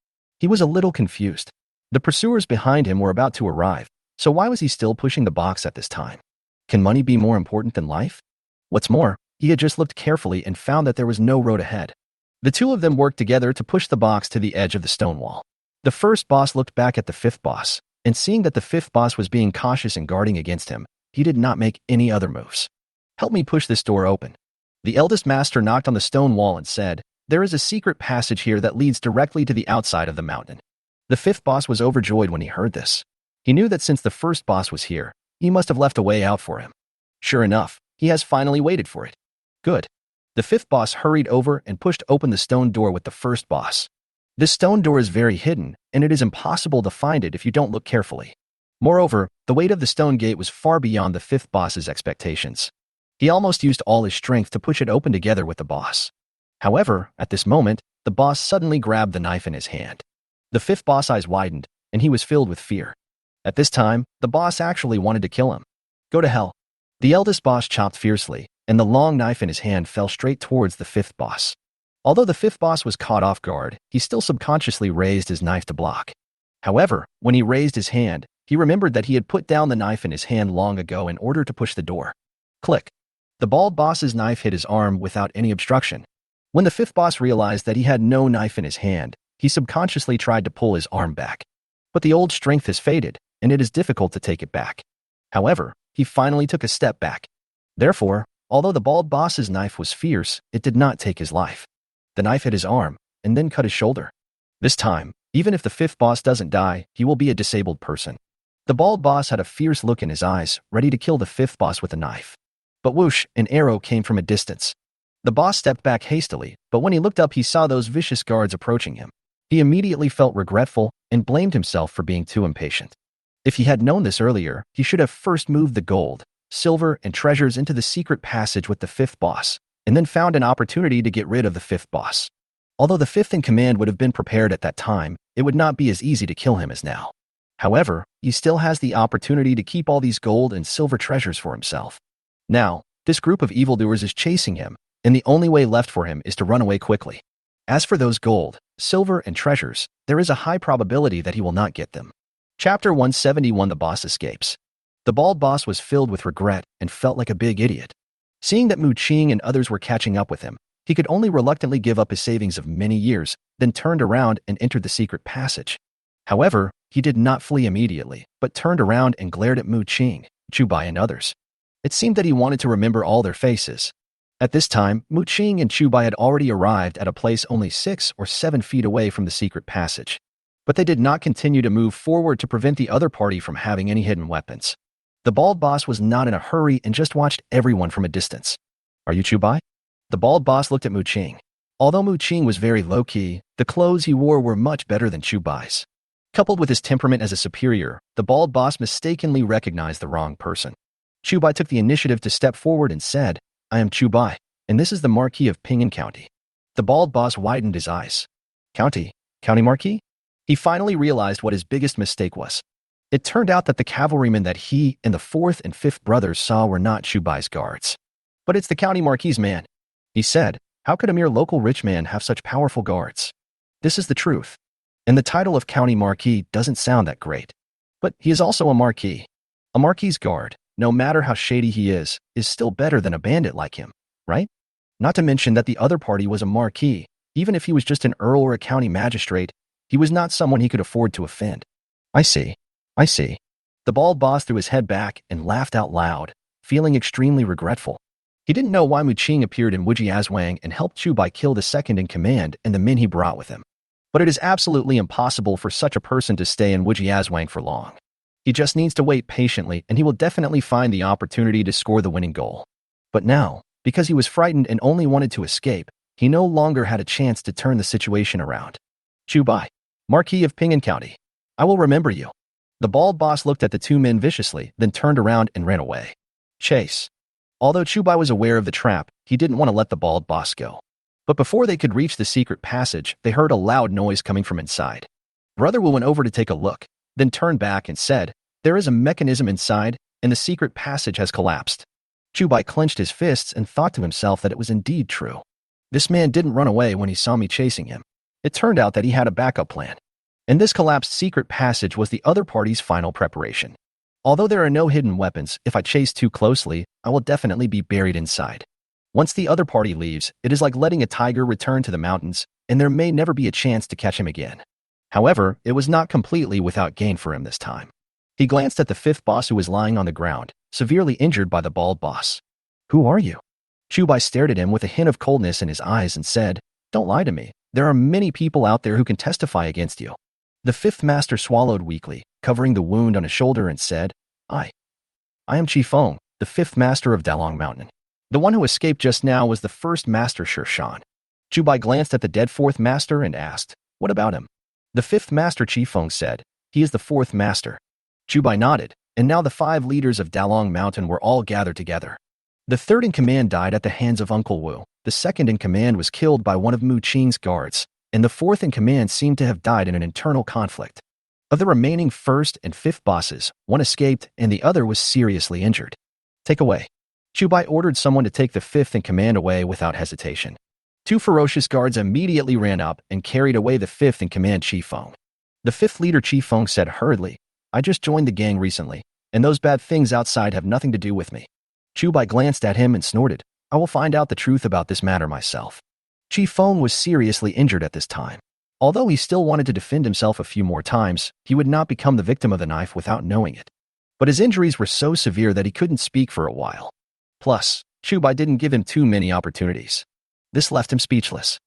He was a little confused. The pursuers behind him were about to arrive, so why was he still pushing the box at this time? Can money be more important than life? What's more, he had just looked carefully and found that there was no road ahead. The two of them worked together to push the box to the edge of the stone wall. The first boss looked back at the fifth boss, and seeing that the fifth boss was being cautious and guarding against him, he did not make any other moves. "Help me push this door open." The eldest master knocked on the stone wall and said, "There is a secret passage here that leads directly to the outside of the mountain." The fifth boss was overjoyed when he heard this. He knew that since the first boss was here, he must have left a way out for him. Sure enough, he has finally waited for it. Good. The fifth boss hurried over and pushed open the stone door with the first boss. This stone door is very hidden, and it is impossible to find it if you don't look carefully. Moreover, the weight of the stone gate was far beyond the fifth boss's expectations. He almost used all his strength to push it open together with the boss. However, at this moment, the boss suddenly grabbed the knife in his hand. The fifth boss' eyes widened, and he was filled with fear. At this time, the boss actually wanted to kill him. "Go to hell." The eldest boss chopped fiercely, and the long knife in his hand fell straight towards the fifth boss. Although the fifth boss was caught off guard, he still subconsciously raised his knife to block. However, when he raised his hand, he remembered that he had put down the knife in his hand long ago in order to push the door. Click. The bald boss's knife hit his arm without any obstruction. When the fifth boss realized that he had no knife in his hand, he subconsciously tried to pull his arm back. But the old strength has faded, and it is difficult to take it back. However, he finally took a step back. Therefore, Although the bald boss's knife was fierce, it did not take his life. The knife hit his arm and then cut his shoulder. This time, even if the fifth boss doesn't die, he will be a disabled person. The bald boss had a fierce look in his eyes, ready to kill the fifth boss with a knife. But whoosh, an arrow came from a distance. The boss stepped back hastily, but when he looked up he saw those vicious guards approaching him. He immediately felt regretful and blamed himself for being too impatient. If he had known this earlier, he should have first moved the gold, silver, and treasures into the secret passage with the fifth boss, and then found an opportunity to get rid of the fifth boss. Although the fifth in command would have been prepared at that time, it would not be as easy to kill him as now. However, he still has the opportunity to keep all these gold and silver treasures for himself. Now, this group of evildoers is chasing him, and the only way left for him is to run away quickly. As for those gold, silver, and treasures, there is a high probability that he will not get them. Chapter 171: The Boss Escapes. The bald boss was filled with regret and felt like a big idiot. Seeing that Mu Qing and others were catching up with him, he could only reluctantly give up his savings of many years, then turned around and entered the secret passage. However, he did not flee immediately, but turned around and glared at Mu Qing, Chu Bai, and others. It seemed that he wanted to remember all their faces. At this time, Mu Qing and Chu Bai had already arrived at a place only 6 or 7 feet away from the secret passage. But they did not continue to move forward to prevent the other party from having any hidden weapons. The bald boss was not in a hurry and just watched everyone from a distance. "Are you Chu Bai?" The bald boss looked at Mu Qing. Although Mu Qing was very low-key, the clothes he wore were much better than Chu Bai's. Coupled with his temperament as a superior, the bald boss mistakenly recognized the wrong person. Chu Bai took the initiative to step forward and said, "I am Chu Bai, and this is the Marquis of Ping'an County." The bald boss widened his eyes. County Marquis? He finally realized what his biggest mistake was. It turned out that the cavalrymen that he and the fourth and fifth brothers saw were not Chu Bai's guards. "But it's the county marquis man," he said. "How could a mere local rich man have such powerful guards?" This is the truth. And the title of county marquis doesn't sound that great. But he is also a marquis. A marquis's guard, no matter how shady he is still better than a bandit like him, right? Not to mention that the other party was a marquis. Even if he was just an earl or a county magistrate, he was not someone he could afford to offend. I see. The bald boss threw his head back and laughed out loud, feeling extremely regretful. He didn't know why Mu Qing appeared in Wujiazwang and helped Chu Bai kill the second in command and the men he brought with him. But it is absolutely impossible for such a person to stay in Wujiazwang for long. He just needs to wait patiently and he will definitely find the opportunity to score the winning goal. But now, because he was frightened and only wanted to escape, he no longer had a chance to turn the situation around. "Chu Bai, Marquis of Ping'an County, I will remember you." The bald boss looked at the two men viciously, then turned around and ran away. Chase. Although Chu Bai was aware of the trap, he didn't want to let the bald boss go. But before they could reach the secret passage, they heard a loud noise coming from inside. Brother Wu went over to take a look, then turned back and said, "There is a mechanism inside, and the secret passage has collapsed." Chu Bai clenched his fists and thought to himself that it was indeed true. This man didn't run away when he saw me chasing him. It turned out that he had a backup plan. And this collapsed secret passage was the other party's final preparation. Although there are no hidden weapons, if I chase too closely, I will definitely be buried inside. Once the other party leaves, it is like letting a tiger return to the mountains, and there may never be a chance to catch him again. However, it was not completely without gain for him this time. He glanced at the fifth boss who was lying on the ground, severely injured by the bald boss. "Who are you?" Chu Bai stared at him with a hint of coldness in his eyes and said, "Don't lie to me. There are many people out there who can testify against you." The fifth master swallowed weakly, covering the wound on his shoulder and said, I am Chi Feng, the fifth master of Dalong Mountain. The one who escaped just now was the first master Shan. Chu Bai glanced at the dead fourth master and asked, "What about him?" The fifth master Chi Feng said, "He is the fourth master." Chu Bai nodded, and now the 5 leaders of Dalong Mountain were all gathered together. The third in command died at the hands of Uncle Wu, the second in command was killed by one of Mu Qing's guards, and the fourth in command seemed to have died in an internal conflict. Of the remaining first and fifth bosses, one escaped and the other was seriously injured. "Take away." Chu Bai ordered someone to take the fifth in command away without hesitation. 2 ferocious guards immediately ran up and carried away the fifth in command, Chi Feng. The fifth leader, Chi Feng, said hurriedly, "I just joined the gang recently, and those bad things outside have nothing to do with me." Chu Bai glanced at him and snorted, "I will find out the truth about this matter myself." Chi Feng was seriously injured at this time. Although he still wanted to defend himself a few more times, he would not become the victim of the knife without knowing it. But his injuries were so severe that he couldn't speak for a while. Plus, Chu Bai didn't give him too many opportunities. This left him speechless.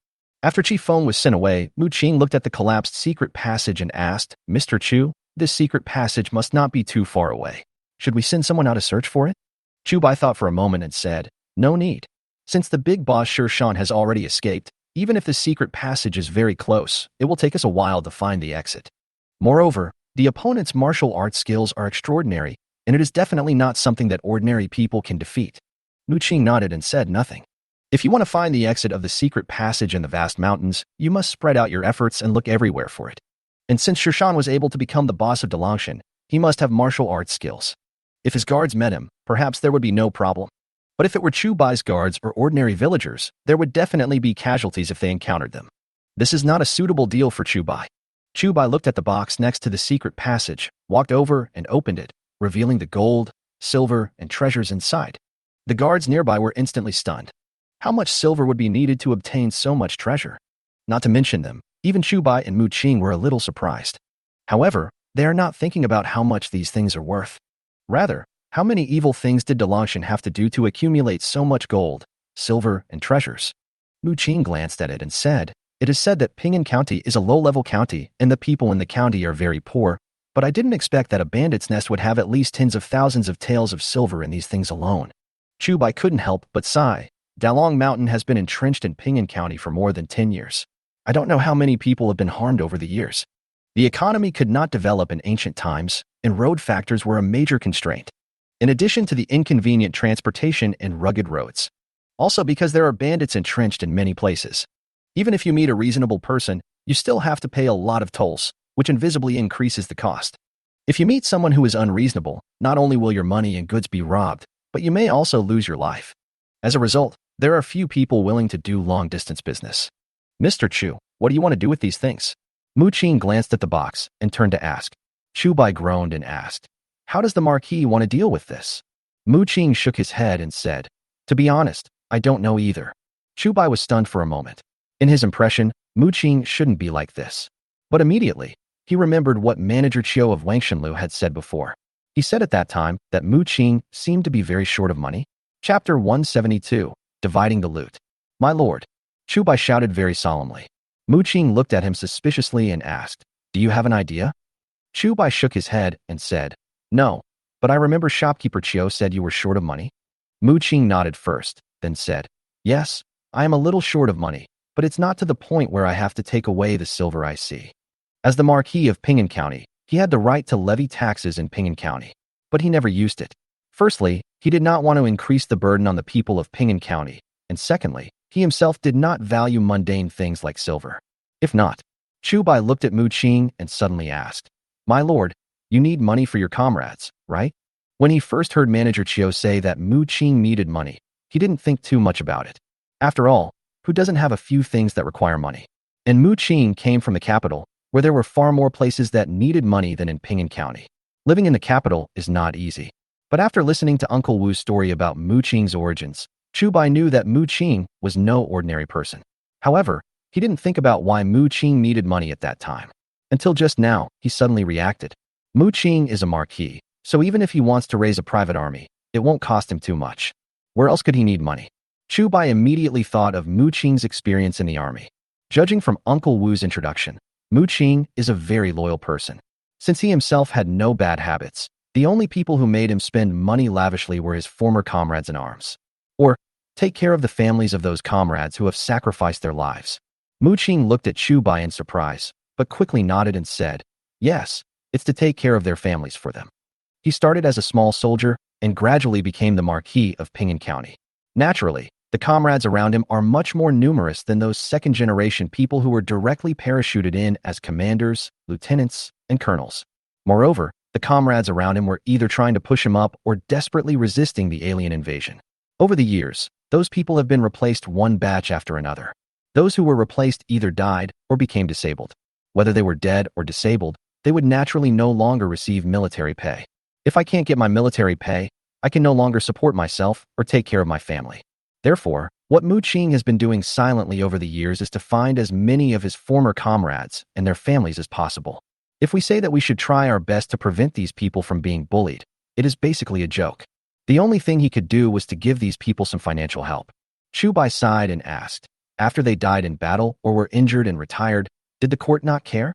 After Chi Feng was sent away, Mu Qing looked at the collapsed secret passage and asked, Mr. Chu, this secret passage must not be too far away. Should we send someone out to search for it? Chu Bai thought for a moment and said, no need. Since the big boss Sher Shan has already escaped, even if the secret passage is very close, it will take us a while to find the exit. Moreover, the opponent's martial arts skills are extraordinary, and it is definitely not something that ordinary people can defeat. Mu Qing nodded and said nothing. If you want to find the exit of the secret passage in the vast mountains, you must spread out your efforts and look everywhere for it. And since Sher Shan was able to become the boss of Dalangshan, he must have martial arts skills. If his guards met him, perhaps there would be no problem. But if it were Chu Bai's guards or ordinary villagers, there would definitely be casualties if they encountered them. This is not a suitable deal for Chu Bai. Chu Bai looked at the box next to the secret passage, walked over and opened it, revealing the gold, silver, and treasures inside. The guards nearby were instantly stunned. How much silver would be needed to obtain so much treasure? Not to mention them, even Chu Bai and Mu Qing were a little surprised. However, they are not thinking about how much these things are worth. Rather, how many evil things did Dalangshan have to do to accumulate so much gold, silver, and treasures? Mu Qing glanced at it and said, it is said that Ping'an County is a low-level county and the people in the county are very poor, but I didn't expect that a bandit's nest would have at least tens of thousands of taels of silver in these things alone. Chu Bai couldn't help but sigh. Dalong Mountain has been entrenched in Ping'an County for more than 10 years. I don't know how many people have been harmed over the years. The economy could not develop in ancient times, and road factors were a major constraint. In addition to the inconvenient transportation and rugged roads. Also because there are bandits entrenched in many places. Even if you meet a reasonable person, you still have to pay a lot of tolls, which invisibly increases the cost. If you meet someone who is unreasonable, not only will your money and goods be robbed, but you may also lose your life. As a result, there are few people willing to do long-distance business. Mr. Chu, what do you want to do with these things? Mu Qing glanced at the box and turned to ask. Chu Bai groaned and asked, how does the Marquis want to deal with this? Mu Qing shook his head and said, to be honest, I don't know either. Chu Bai was stunned for a moment. In his impression, Mu Qing shouldn't be like this. But immediately, he remembered what Manager Chiu of Wangshanlu had said before. He said at that time that Mu Qing seemed to be very short of money. Chapter 172, Dividing the Loot. My lord, Chu Bai shouted very solemnly. Mu Qing looked at him suspiciously and asked, do you have an idea? Chu Bai shook his head and said, no, but I remember shopkeeper Chiu said you were short of money. Mu Qing nodded first, then said, yes, I am a little short of money, but it's not to the point where I have to take away the silver I see. As the Marquis of Ping'an County, he had the right to levy taxes in Ping'an County, but he never used it. Firstly, he did not want to increase the burden on the people of Ping'an County, and secondly, he himself did not value mundane things like silver. If not, Chu Bai looked at Mu Qing and suddenly asked, my lord, you need money for your comrades, right? When he first heard Manager Chiu say that Mu Qing needed money, he didn't think too much about it. After all, who doesn't have a few things that require money? And Mu Qing came from the capital, where there were far more places that needed money than in Ping'an County. Living in the capital is not easy. But after listening to Uncle Wu's story about Mu Qing's origins, Chu Bai knew that Mu Qing was no ordinary person. However, he didn't think about why Mu Qing needed money at that time. Until just now, he suddenly reacted. Mu Qing is a marquis, so even if he wants to raise a private army, it won't cost him too much. Where else could he need money? Chu Bai immediately thought of Mu Qing's experience in the army. Judging from Uncle Wu's introduction, Mu Qing is a very loyal person. Since he himself had no bad habits, the only people who made him spend money lavishly were his former comrades in arms. Or, take care of the families of those comrades who have sacrificed their lives. Mu Qing looked at Chu Bai in surprise, but quickly nodded and said, yes, it's to take care of their families for them. He started as a small soldier and gradually became the Marquis of Ping'an County. Naturally, the comrades around him are much more numerous than those second-generation people who were directly parachuted in as commanders, lieutenants, and colonels. Moreover, the comrades around him were either trying to push him up or desperately resisting the alien invasion. Over the years, those people have been replaced one batch after another. Those who were replaced either died or became disabled. Whether they were dead or disabled, they would naturally no longer receive military pay. If I can't get my military pay, I can no longer support myself or take care of my family. Therefore, what Mu Qing has been doing silently over the years is to find as many of his former comrades and their families as possible. If we say that we should try our best to prevent these people from being bullied, it is basically a joke. The only thing he could do was to give these people some financial help. Chu Bai sighed and asked, after they died in battle or were injured and retired, did the court not care?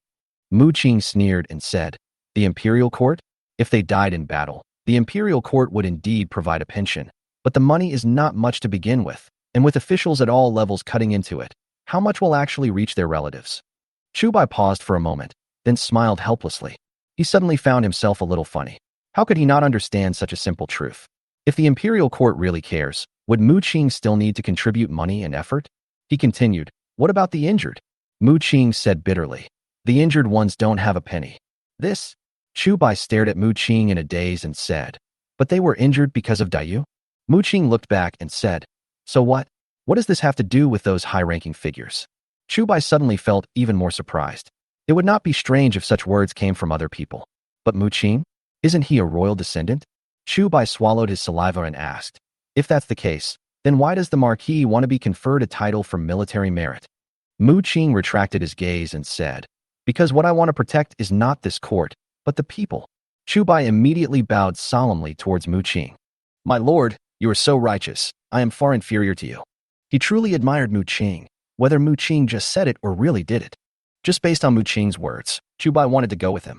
Mu Qing sneered and said, the imperial court? If they died in battle, the imperial court would indeed provide a pension, but the money is not much to begin with, and with officials at all levels cutting into it, how much will actually reach their relatives? Chu Bai paused for a moment, then smiled helplessly. He suddenly found himself a little funny. How could he not understand such a simple truth? If the imperial court really cares, would Mu Qing still need to contribute money and effort? He continued, what about the injured? Mu Qing said bitterly, the injured ones don't have a penny. This? Chu Bai stared at Mu Qing in a daze and said, but they were injured because of Dayu? Mu Qing looked back and said, so what? What does this have to do with those high-ranking figures? Chu Bai suddenly felt even more surprised. It would not be strange if such words came from other people. But Mu Qing? Isn't he a royal descendant? Chu Bai swallowed his saliva and asked, if that's the case, then why does the Marquis want to be conferred a title for military merit? Mu Qing retracted his gaze and said, because what I want to protect is not this court, but the people. Chu Bai immediately bowed solemnly towards Mu Qing. My lord, you are so righteous, I am far inferior to you. He truly admired Mu Qing, whether Mu Qing just said it or really did it. Just based on Mu Qing's words, Chu Bai wanted to go with him.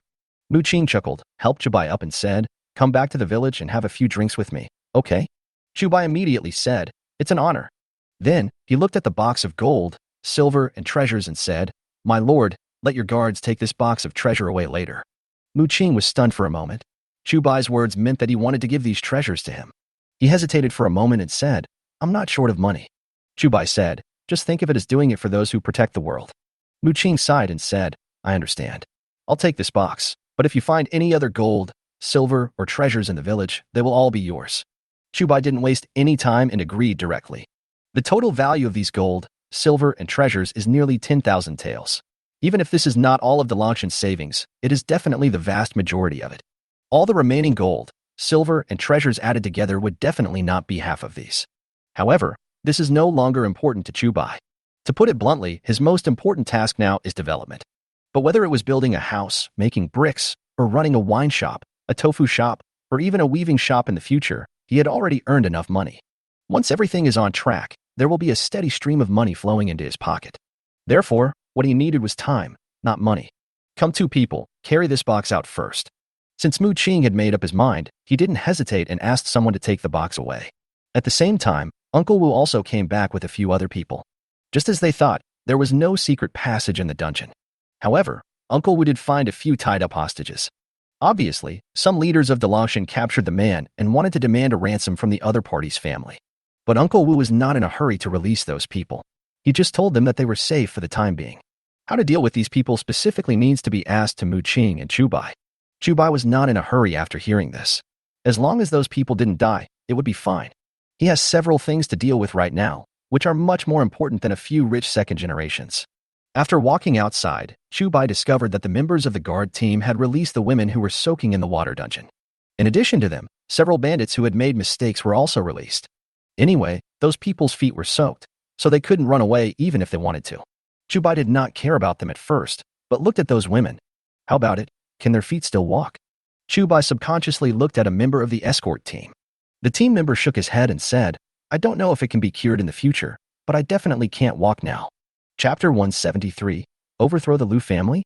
Mu Qing chuckled, helped Chu Bai up and said, come back to the village and have a few drinks with me, okay? Chu Bai immediately said, it's an honor. Then, he looked at the box of gold, silver, and treasures and said, my lord, let your guards take this box of treasure away later. Mu Qing was stunned for a moment. Chu Bai's words meant that he wanted to give these treasures to him. He hesitated for a moment and said, I'm not short of money. Chu Bai said, just think of it as doing it for those who protect the world. Mu Qing sighed and said, I understand. I'll take this box, but if you find any other gold, silver, or treasures in the village, they will all be yours. Chu Bai didn't waste any time and agreed directly. The total value of these gold, silver, and treasures is nearly 10,000 taels. Even if this is not all of Dalongshan's savings, it is definitely the vast majority of it. All the remaining gold, silver, and treasures added together would definitely not be half of these. However, this is no longer important to Chu Bai. To put it bluntly, his most important task now is development. But whether it was building a house, making bricks, or running a wine shop, a tofu shop, or even a weaving shop in the future, he had already earned enough money. Once everything is on track, there will be a steady stream of money flowing into his pocket. Therefore, what he needed was time, not money. Come two people, carry this box out first. Since Mu Qing had made up his mind, he didn't hesitate and asked someone to take the box away. At the same time, Uncle Wu also came back with a few other people. Just as they thought, there was no secret passage in the dungeon. However, Uncle Wu did find a few tied-up hostages. Obviously, some leaders of Dalongshan captured the man and wanted to demand a ransom from the other party's family. But Uncle Wu was not in a hurry to release those people. He just told them that they were safe for the time being. How to deal with these people specifically needs to be asked to Mu Qing and Chu Bai. Chu Bai was not in a hurry after hearing this. As long as those people didn't die, it would be fine. He has several things to deal with right now, which are much more important than a few rich second generations. After walking outside, Chu Bai discovered that the members of the guard team had released the women who were soaking in the water dungeon. In addition to them, several bandits who had made mistakes were also released. Anyway, those people's feet were soaked, so they couldn't run away even if they wanted to. Chu Bai did not care about them at first, but looked at those women. How about it? Can their feet still walk? Chu Bai subconsciously looked at a member of the escort team. The team member shook his head and said, I don't know if it can be cured in the future, but I definitely can't walk now. Chapter 173, Overthrow the Liu family?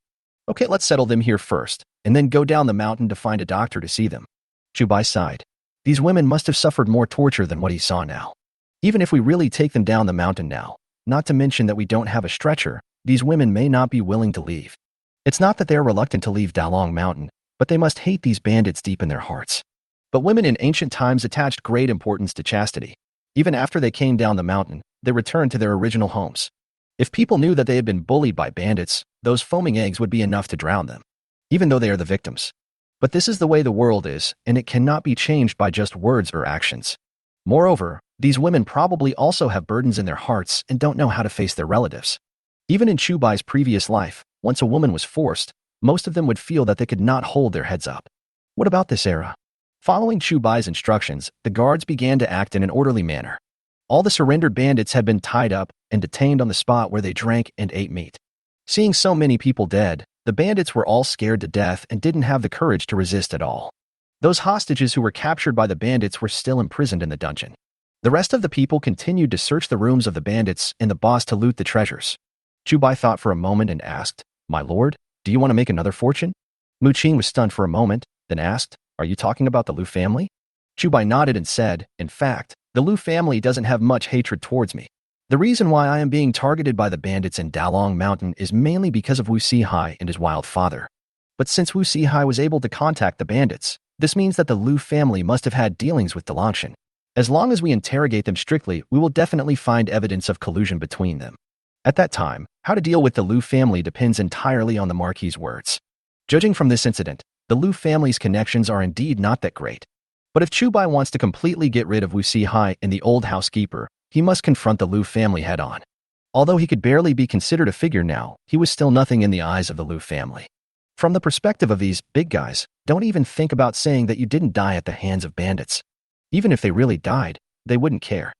Okay, let's settle them here first, and then go down the mountain to find a doctor to see them. Chu Bai sighed. These women must have suffered more torture than what he saw now. Even if we really take them down the mountain now, not to mention that we don't have a stretcher, these women may not be willing to leave. It's not that they are reluctant to leave Dalong Mountain, but they must hate these bandits deep in their hearts. But women in ancient times attached great importance to chastity. Even after they came down the mountain, they returned to their original homes. If people knew that they had been bullied by bandits, those foaming eggs would be enough to drown them, even though they are the victims. But this is the way the world is, and it cannot be changed by just words or actions. Moreover, these women probably also have burdens in their hearts and don't know how to face their relatives. Even in Chu Bai's previous life, once a woman was forced, most of them would feel that they could not hold their heads up. What about this era? Following Chu Bai's instructions, the guards began to act in an orderly manner. All the surrendered bandits had been tied up and detained on the spot where they drank and ate meat. Seeing so many people dead, the bandits were all scared to death and didn't have the courage to resist at all. Those hostages who were captured by the bandits were still imprisoned in the dungeon. The rest of the people continued to search the rooms of the bandits and the boss to loot the treasures. Chu Bai thought for a moment and asked, "My lord, do you want to make another fortune?" Mu Qing was stunned for a moment, then asked, "Are you talking about the Lu family?" Chu Bai nodded and said, "In fact, the Lu family doesn't have much hatred towards me. The reason why I am being targeted by the bandits in Dalong Mountain is mainly because of Wu Sihai and his wild father. But since Wu Sihai was able to contact the bandits, this means that the Lu family must have had dealings with Dalangshan. As long as we interrogate them strictly, we will definitely find evidence of collusion between them. At that time, how to deal with the Lu family depends entirely on the Marquis's words. Judging from this incident, the Lu family's connections are indeed not that great. But if Chu Bai wants to completely get rid of Wu Sihai and the old housekeeper, he must confront the Lu family head-on. Although he could barely be considered a figure now, he was still nothing in the eyes of the Lu family. From the perspective of these big guys, don't even think about saying that you didn't die at the hands of bandits. Even if they really died, they wouldn't care.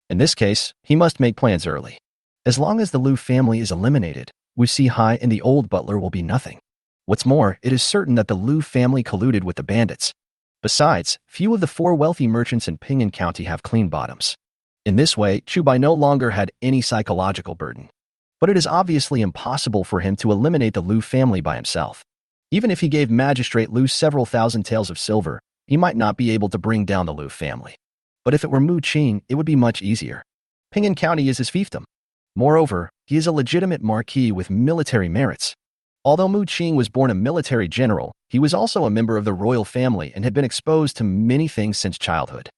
In this case, he must make plans early. As long as the Lu family is eliminated, Wu Sihai and the old butler will be nothing. What's more, it is certain that the Lu family colluded with the bandits. Besides, few of the 4 wealthy merchants in Pingan County have clean bottoms. In this way, Chu Bai no longer had any psychological burden. But it is obviously impossible for him to eliminate the Lu family by himself. Even if he gave Magistrate Lu several thousand taels of silver, he might not be able to bring down the Lu family. But if it were Mu Qing, it would be much easier. Pingan County is his fiefdom. Moreover, he is a legitimate marquis with military merits. Although Mu Qing was born a military general, he was also a member of the royal family and had been exposed to many things since childhood.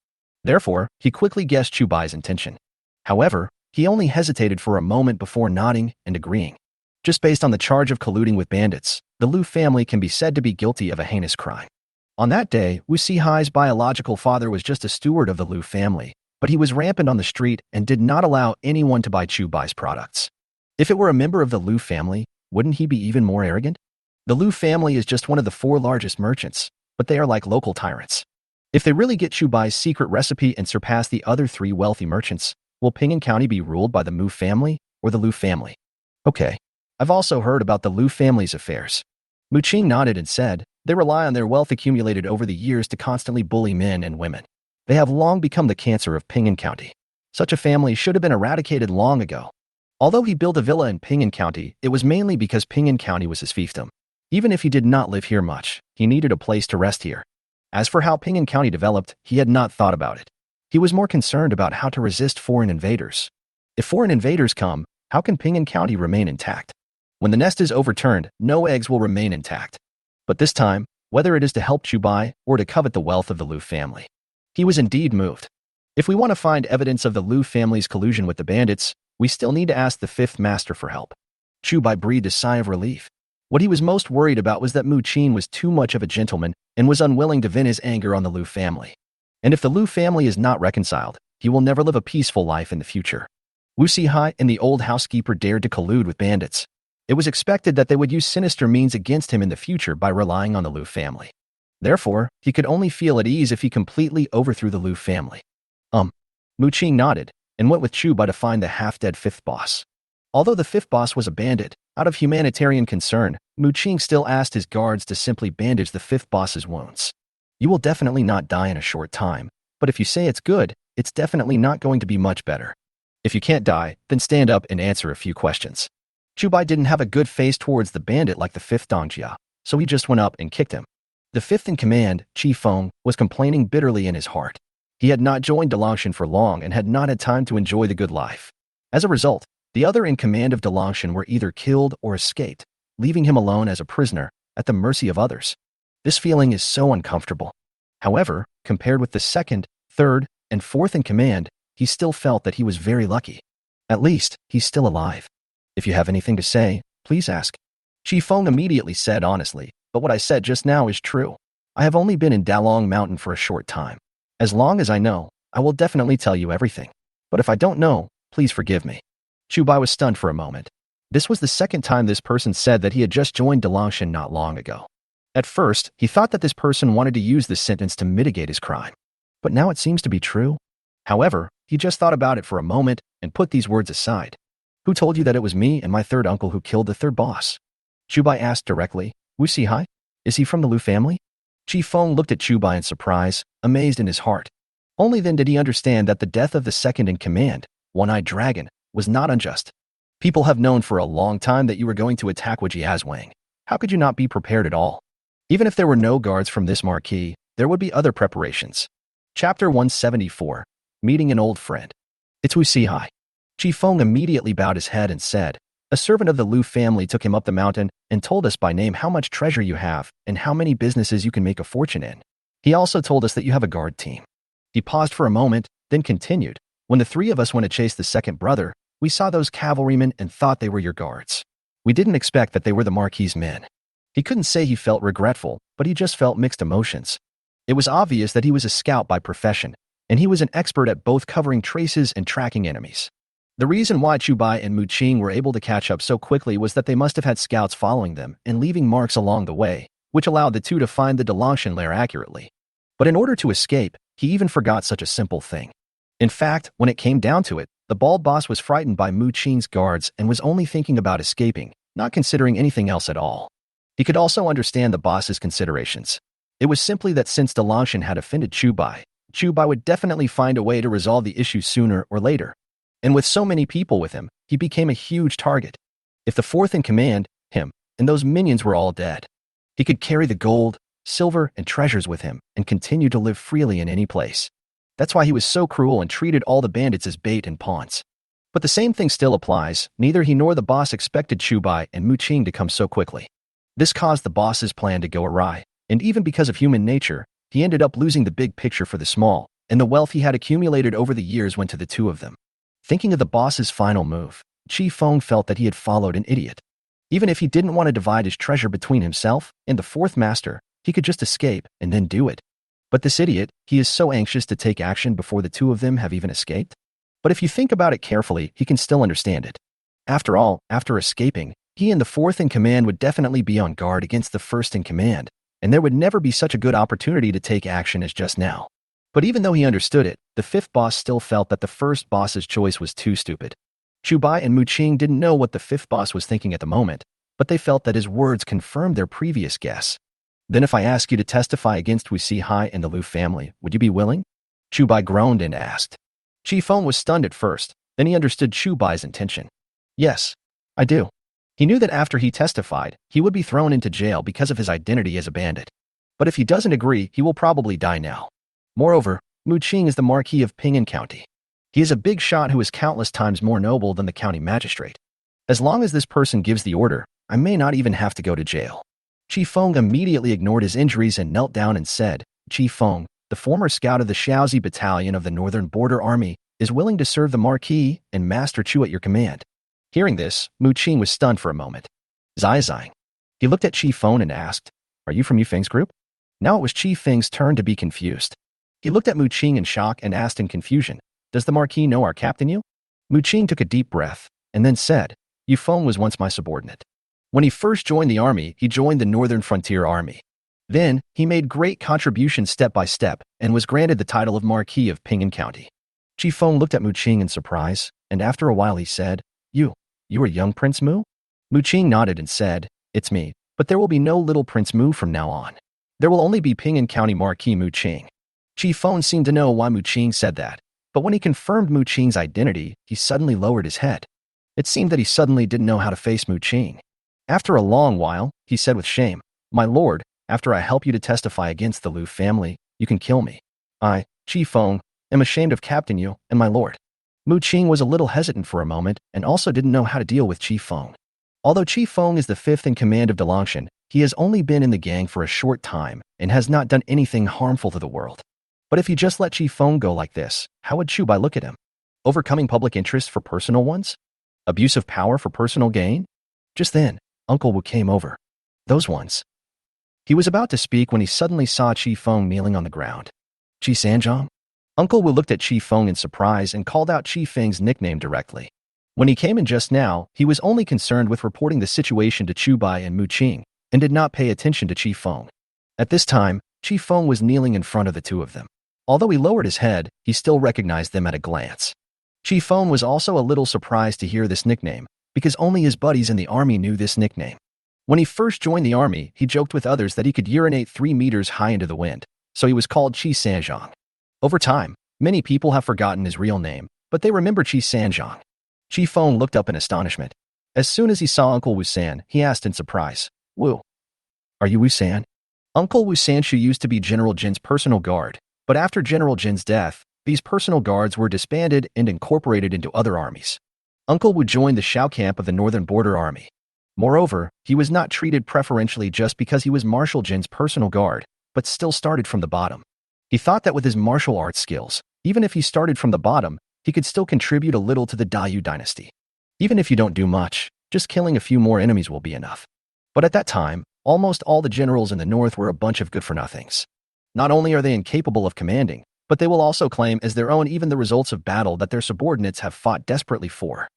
Therefore, he quickly guessed Chu Bai's intention. However, he only hesitated for a moment before nodding and agreeing. Just based on the charge of colluding with bandits, the Lu family can be said to be guilty of a heinous crime. On that day, Wu Sihai's biological father was just a steward of the Lu family, but he was rampant on the street and did not allow anyone to buy Chu Bai's products. If it were a member of the Lu family, wouldn't he be even more arrogant? The Lu family is just one of the 4 largest merchants, but they are like local tyrants. If they really get Chu Bai's secret recipe and surpass the other 3 wealthy merchants, will Pingan County be ruled by the Mu family or the Lu family? Okay, I've also heard about the Lu family's affairs. Mu Qing nodded and said, they rely on their wealth accumulated over the years to constantly bully men and women. They have long become the cancer of Pingan County. Such a family should have been eradicated long ago. Although he built a villa in Pingan County, it was mainly because Pingan County was his fiefdom. Even if he did not live here much, he needed a place to rest here. As for how Pingan County developed, he had not thought about it. He was more concerned about how to resist foreign invaders. If foreign invaders come, how can Pingan County remain intact? When the nest is overturned, no eggs will remain intact. But this time, whether it is to help Chu Bai or to covet the wealth of the Lu family, he was indeed moved. If we want to find evidence of the Lu family's collusion with the bandits, we still need to ask the 5th master for help. Chu Bai breathed a sigh of relief. What he was most worried about was that Mu Qing was too much of a gentleman and was unwilling to vent his anger on the Lu family. And if the Lu family is not reconciled, he will never live a peaceful life in the future. Wu Sihai and the old housekeeper dared to collude with bandits. It was expected that they would use sinister means against him in the future by relying on the Lu family. Therefore, he could only feel at ease if he completely overthrew the Lu family. Mu Qing nodded and went with Chu Bai to find the half-dead 5th boss. Although the 5th boss was a bandit, out of humanitarian concern, Mu Qing still asked his guards to simply bandage the 5th boss's wounds. You will definitely not die in a short time, but if you say it's good, it's definitely not going to be much better. If you can't die, then stand up and answer a few questions. Chu Bai didn't have a good face towards the bandit like the 5th Dongjia, so he just went up and kicked him. The 5th in command, Chi Feng, was complaining bitterly in his heart. He had not joined Dalangshan for long and had not had time to enjoy the good life. As a result, the other in command of Dalangshan were either killed or escaped, leaving him alone as a prisoner, at the mercy of others. This feeling is so uncomfortable. However, compared with the 2nd, 3rd, and 4th in command, he still felt that he was very lucky. At least, he's still alive. If you have anything to say, please ask. Chi Feng immediately said honestly, but what I said just now is true. I have only been in Dalong Mountain for a short time. As long as I know, I will definitely tell you everything. But if I don't know, please forgive me. Chu Bai was stunned for a moment. This was the 2nd time this person said that he had just joined Dalangshan not long ago. At first, he thought that this person wanted to use this sentence to mitigate his crime. But now it seems to be true. However, he just thought about it for a moment and put these words aside. Who told you that it was me and my 3rd uncle who killed the 3rd boss? Chu Bai asked directly. Wu Sihai? Is he from the Lu family? Chi Feng looked at Chu Bai in surprise, amazed in his heart. Only then did he understand that the death of the second in command, One-Eyed Dragon, was not unjust. People have known for a long time that you were going to attack Wang. How could you not be prepared at all? Even if there were no guards from this marquee, there would be other preparations. Chapter 174. Meeting an Old Friend. It's Wu Sihai. Chi Feng immediately bowed his head and said, "A servant of the Lu family took him up the mountain and told us by name how much treasure you have and how many businesses you can make a fortune in. He also told us that you have a guard team." He paused for a moment, then continued, "When the three of us went to chase the second brother, we saw those cavalrymen and thought they were your guards. We didn't expect that they were the Marquis's men." He couldn't say he felt regretful, but he just felt mixed emotions. It was obvious that he was a scout by profession, and he was an expert at both covering traces and tracking enemies. The reason why Chu Bai and Mu Qing were able to catch up so quickly was that they must have had scouts following them and leaving marks along the way, which allowed the two to find the Delangshan lair accurately. But in order to escape, he even forgot such a simple thing. In fact, when it came down to it, the bald boss was frightened by Mu Qing's guards and was only thinking about escaping, not considering anything else at all. He could also understand the boss's considerations. It was simply that since Delangshan had offended Chu Bai would definitely find a way to resolve the issue sooner or later. And with so many people with him, he became a huge target. If the fourth in command, him, and those minions were all dead, he could carry the gold, silver, and treasures with him and continue to live freely in any place. That's why he was so cruel and treated all the bandits as bait and pawns. But the same thing still applies. Neither he nor the boss expected Chu Bai and Mu Qing to come so quickly. This caused the boss's plan to go awry, and even because of human nature, he ended up losing the big picture for the small, and the wealth he had accumulated over the years went to the two of them. Thinking of the boss's final move, Chi Feng felt that he had followed an idiot. Even if he didn't want to divide his treasure between himself and the fourth master, he could just escape and then do it. But this idiot, he is so anxious to take action before the two of them have even escaped. But if you think about it carefully, he can still understand it. After all, after escaping, he and the fourth in command would definitely be on guard against the first in command, and there would never be such a good opportunity to take action as just now. But even though he understood it, the fifth boss still felt that the first boss's choice was too stupid. Chu Bai and Mu Qing didn't know what the fifth boss was thinking at the moment, but they felt that his words confirmed their previous guess. "Then if I ask you to testify against Wu Sihai and the Lu family, would you be willing?" Chu Bai groaned and asked. Chi Feng was stunned at first, then he understood Chu Bai's intention. "Yes, I do." He knew that after he testified, he would be thrown into jail because of his identity as a bandit. But if he doesn't agree, he will probably die now. Moreover, Mu Qing is the Marquis of Ping'an County. He is a big shot who is countless times more noble than the county magistrate. As long as this person gives the order, I may not even have to go to jail. Chi Feng immediately ignored his injuries and knelt down and said, "Chi Feng, the former scout of the Shaozi Battalion of the Northern Border Army, is willing to serve the Marquis and Master Chu at your command." Hearing this, Mu Qing was stunned for a moment. Zai. He looked at Chi Feng and asked, "Are you from Yu Feng's group?" Now it was Chi Feng's turn to be confused. He looked at Mu Qing in shock and asked in confusion, "Does the Marquis know our captain Yu?" Mu Qing took a deep breath and then said, "Yu Feng was once my subordinate. When he first joined the army, he joined the Northern Frontier Army. Then, he made great contributions step by step and was granted the title of Marquis of Ping'an County." Chi Feng looked at Mu Qing in surprise, and after a while he said, You are young Prince Mu?" Mu Qing nodded and said, "It's me, but there will be no little Prince Mu from now on. There will only be Ping'an County Marquis Mu Qing." Chi Feng seemed to know why Mu Qing said that, but when he confirmed Mu Qing's identity, he suddenly lowered his head. It seemed that he suddenly didn't know how to face Mu Qing. After a long while, he said with shame, "My lord, after I help you to testify against the Lu family, you can kill me. I, Chi Feng, am ashamed of Captain Yu and my lord." Mu Qing was a little hesitant for a moment and also didn't know how to deal with Chi Feng. Although Chi Feng is the fifth in command of Delangshan, he has only been in the gang for a short time and has not done anything harmful to the world. But if he just let Chi Feng go like this, how would Chu Bai look at him? Overcoming public interest for personal ones? Abuse of power for personal gain? Just then, Uncle Wu came over. "Those ones." He was about to speak when he suddenly saw Chi Feng kneeling on the ground. "Chi Sanjiang?" Uncle Wu looked at Chi Feng in surprise and called out Chi Feng's nickname directly. When he came in just now, he was only concerned with reporting the situation to Chu Bai and Mu Qing, and did not pay attention to Chi Feng. At this time, Chi Feng was kneeling in front of the two of them. Although he lowered his head, he still recognized them at a glance. Chi Feng was also a little surprised to hear this nickname, because only his buddies in the army knew this nickname. When he first joined the army, he joked with others that he could urinate 3 meters high into the wind, so he was called Chi Sanjiang. Over time, many people have forgotten his real name, but they remember Chi Sanjiang. Chi Feng looked up in astonishment. As soon as he saw Uncle Wu San, he asked in surprise, "Wu, are you Wu San?" Uncle Wu Sanchu used to be General Jin's personal guard, but after General Jin's death, these personal guards were disbanded and incorporated into other armies. Uncle Wu joined the Shao camp of the Northern Border Army. Moreover, he was not treated preferentially just because he was Marshal Jin's personal guard, but still started from the bottom. He thought that with his martial arts skills, even if he started from the bottom, he could still contribute a little to the Dayu dynasty. Even if you don't do much, just killing a few more enemies will be enough. But at that time, almost all the generals in the north were a bunch of good-for-nothings. Not only are they incapable of commanding, but they will also claim as their own even the results of battle that their subordinates have fought desperately for.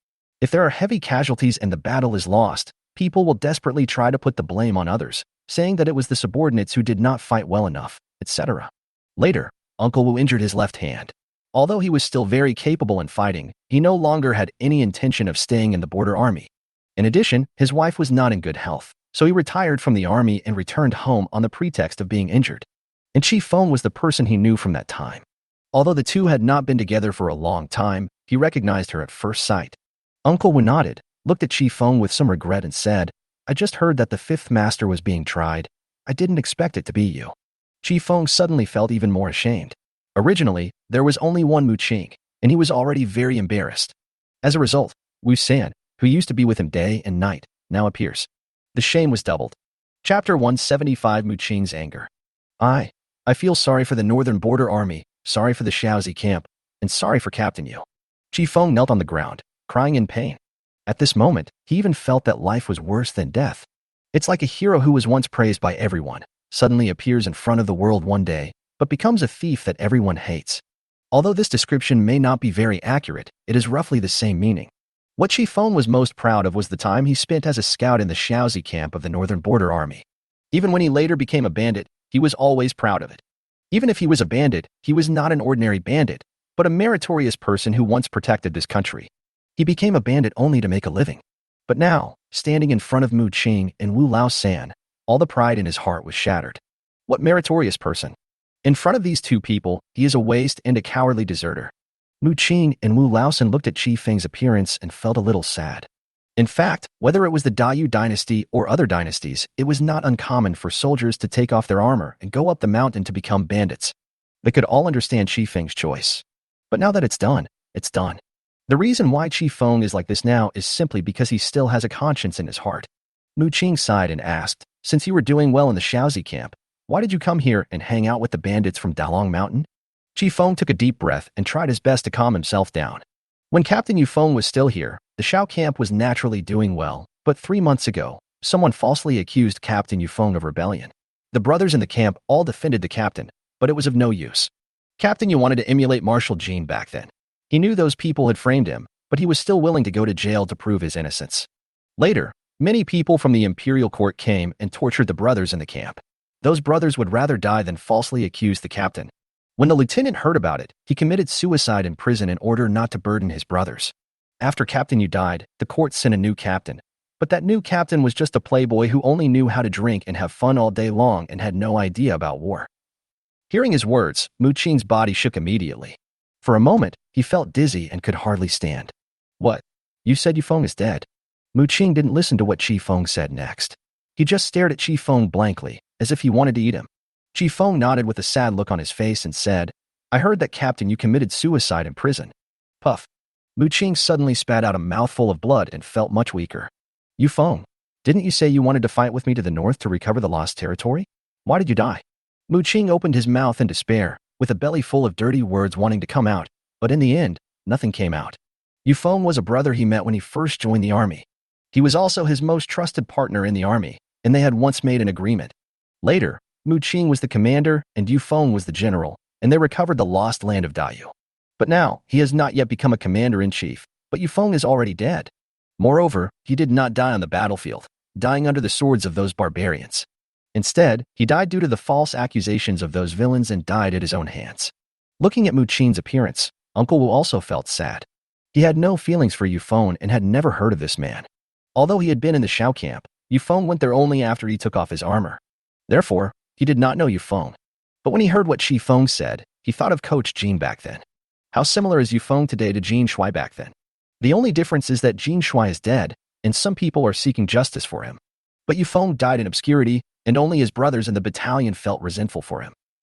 If there are heavy casualties and the battle is lost, people will desperately try to put the blame on others, saying that it was the subordinates who did not fight well enough, etc. Later, Uncle Wu injured his left hand. Although he was still very capable in fighting, he no longer had any intention of staying in the border army. In addition, his wife was not in good health, so he retired from the army and returned home on the pretext of being injured. And Chi Feng was the person he knew from that time. Although the two had not been together for a long time, he recognized her at first sight. Uncle Wu nodded, looked at Chi Feng with some regret and said, "I just heard that the fifth master was being tried. I didn't expect it to be you." Chi Feng suddenly felt even more ashamed. Originally, there was only one Mu Qing, and he was already very embarrassed. As a result, Wu San, who used to be with him day and night, now appears. The shame was doubled. Chapter 175 Mu Qing's anger. I feel sorry for the Northern Border Army, sorry for the Shaozi camp, and sorry for Captain Yu. Chi Feng knelt on the ground, crying in pain. At this moment, he even felt that life was worse than death. It's like a hero who was once praised by everyone, suddenly appears in front of the world one day, but becomes a thief that everyone hates. Although this description may not be very accurate, it is roughly the same meaning. What Chi Feng was most proud of was the time he spent as a scout in the Shaozi camp of the Northern Border Army. Even when he later became a bandit, he was always proud of it. Even if he was a bandit, he was not an ordinary bandit, but a meritorious person who once protected this country. He became a bandit only to make a living. But now, standing in front of Mu Qing and Wu Lao San, all the pride in his heart was shattered. What meritorious person! In front of these two people, he is a waste and a cowardly deserter. Mu Qing and Wu Laosan looked at Chi Feng's appearance and felt a little sad. In fact, whether it was the Dayu dynasty or other dynasties, it was not uncommon for soldiers to take off their armor and go up the mountain to become bandits. They could all understand Chi Feng's choice. But now that it's done, it's done. The reason why Chi Feng is like this now is simply because he still has a conscience in his heart. Mu Qing sighed and asked, "Since you were doing well in the Shaozi camp, why did you come here and hang out with the bandits from Dalong Mountain?" Chi Feng took a deep breath and tried his best to calm himself down. When Captain Yu Feng was still here, the Shao camp was naturally doing well, but 3 months ago, someone falsely accused Captain Yu Feng of rebellion. The brothers in the camp all defended the captain, but it was of no use. Captain Yu wanted to emulate Marshal Jin back then. He knew those people had framed him, but he was still willing to go to jail to prove his innocence. Later, many people from the imperial court came and tortured the brothers in the camp. Those brothers would rather die than falsely accuse the captain. When the lieutenant heard about it, he committed suicide in prison in order not to burden his brothers. After Captain Yu died, the court sent a new captain. But that new captain was just a playboy who only knew how to drink and have fun all day long and had no idea about war. Hearing his words, Mu Qing's body shook immediately. For a moment, he felt dizzy and could hardly stand. "What? You said Yu Feng is dead?" Mu Qing didn't listen to what Chi Feng said next. He just stared at Chi Feng blankly, as if he wanted to eat him. Chi Feng nodded with a sad look on his face and said, "I heard that Captain Yu committed suicide in prison." Puff. Mu Qing suddenly spat out a mouthful of blood and felt much weaker. "Yu Feng, didn't you say you wanted to fight with me to the north to recover the lost territory? Why did you die?" Mu Qing opened his mouth in despair, with a belly full of dirty words wanting to come out, but in the end, nothing came out. Yu Feng was a brother he met when he first joined the army. He was also his most trusted partner in the army, and they had once made an agreement. Later, Mu Qing was the commander and Yu Feng was the general, and they recovered the lost land of Dayu. But now, he has not yet become a commander-in-chief, but Yu Feng is already dead. Moreover, he did not die on the battlefield, dying under the swords of those barbarians. Instead, he died due to the false accusations of those villains and died at his own hands. Looking at Mu Qing's appearance, Uncle Wu also felt sad. He had no feelings for Yu Feng and had never heard of this man. Although he had been in the Shao camp, Yufeng went there only after he took off his armor. Therefore, he did not know Yufeng. But when he heard what Yifeng said, he thought of Coach Jin back then. How similar is Yufeng today to Jin Shui back then? The only difference is that Jin Shui is dead, and some people are seeking justice for him. But Yufeng died in obscurity, and only his brothers in the battalion felt resentful for him.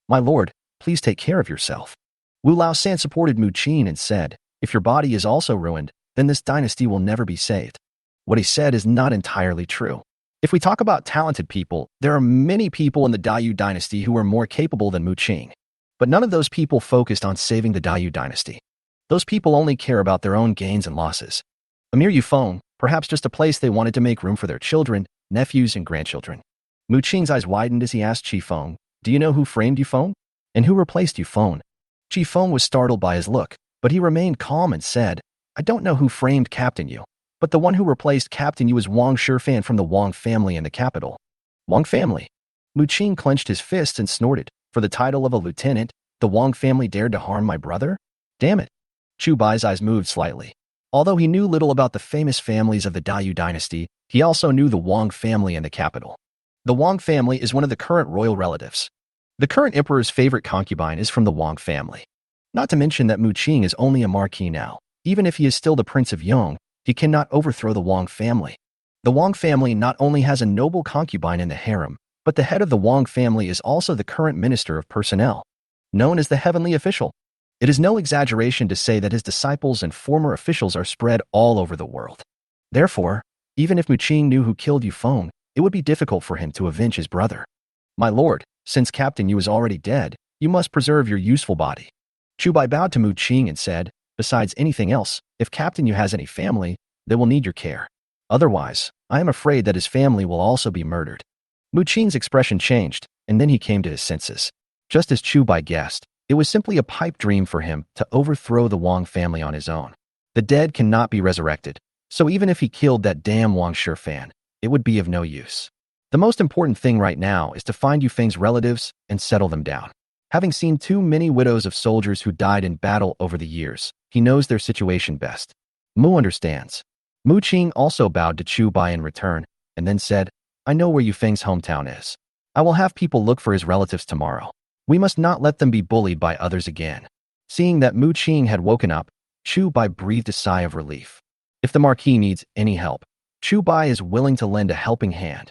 My lord, please take care of yourself. Wu Lao-san supported Mu Qin and said, if your body is also ruined, then this dynasty will never be saved. What he said is not entirely true. If we talk about talented people, there are many people in the Dayu dynasty who are more capable than Mu Qin. But none of those people focused on saving the Dayu dynasty. Those people only care about their own gains and losses. Emir Yufeng, perhaps just a place they wanted to make room for their children, nephews, and grandchildren. Mu Qin's eyes widened as he asked Yifeng, do you know who framed Yufeng? And who replaced Yufeng? Yifeng was startled by his look, but he remained calm and said, I don't know who framed Captain Yu, but the one who replaced Captain Yu is Wang Shifan from the Wang family in the capital. Wang family? Mu Qin clenched his fists and snorted. For the title of a lieutenant, the Wang family dared to harm my brother? Damn it. Chu Bai's eyes moved slightly. Although he knew little about the famous families of the Dayu dynasty, he also knew the Wang family in the capital. The Wang family is one of the current royal relatives. The current emperor's favorite concubine is from the Wang family. Not to mention that Mu Qin is only a marquis now. Even if he is still the Prince of Yong, he cannot overthrow the Wang family. The Wang family not only has a noble concubine in the harem, but the head of the Wang family is also the current Minister of Personnel, known as the Heavenly Official. It is no exaggeration to say that his disciples and former officials are spread all over the world. Therefore, even if Mu Qin knew who killed Yufeng, it would be difficult for him to avenge his brother. My lord, since Captain Yu is already dead, you must preserve your useful body. Chu Bai bowed to Mu Qin and said, besides anything else, if Captain Yu has any family, they will need your care. Otherwise, I am afraid that his family will also be murdered. Mu Qin's expression changed, and then he came to his senses. Just as Chu Bai guessed, it was simply a pipe dream for him to overthrow the Wang family on his own. The dead cannot be resurrected, so even if he killed that damn Wang Shifan, it would be of no use. The most important thing right now is to find Yufeng's relatives and settle them down. Having seen too many widows of soldiers who died in battle over the years, he knows their situation best. Mu understands. Mu Qin also bowed to Chu Bai in return, and then said, I know where Yufeng's hometown is. I will have people look for his relatives tomorrow. We must not let them be bullied by others again. Seeing that Mu Qin had woken up, Chu Bai breathed a sigh of relief. If the Marquis needs any help, Chu Bai is willing to lend a helping hand.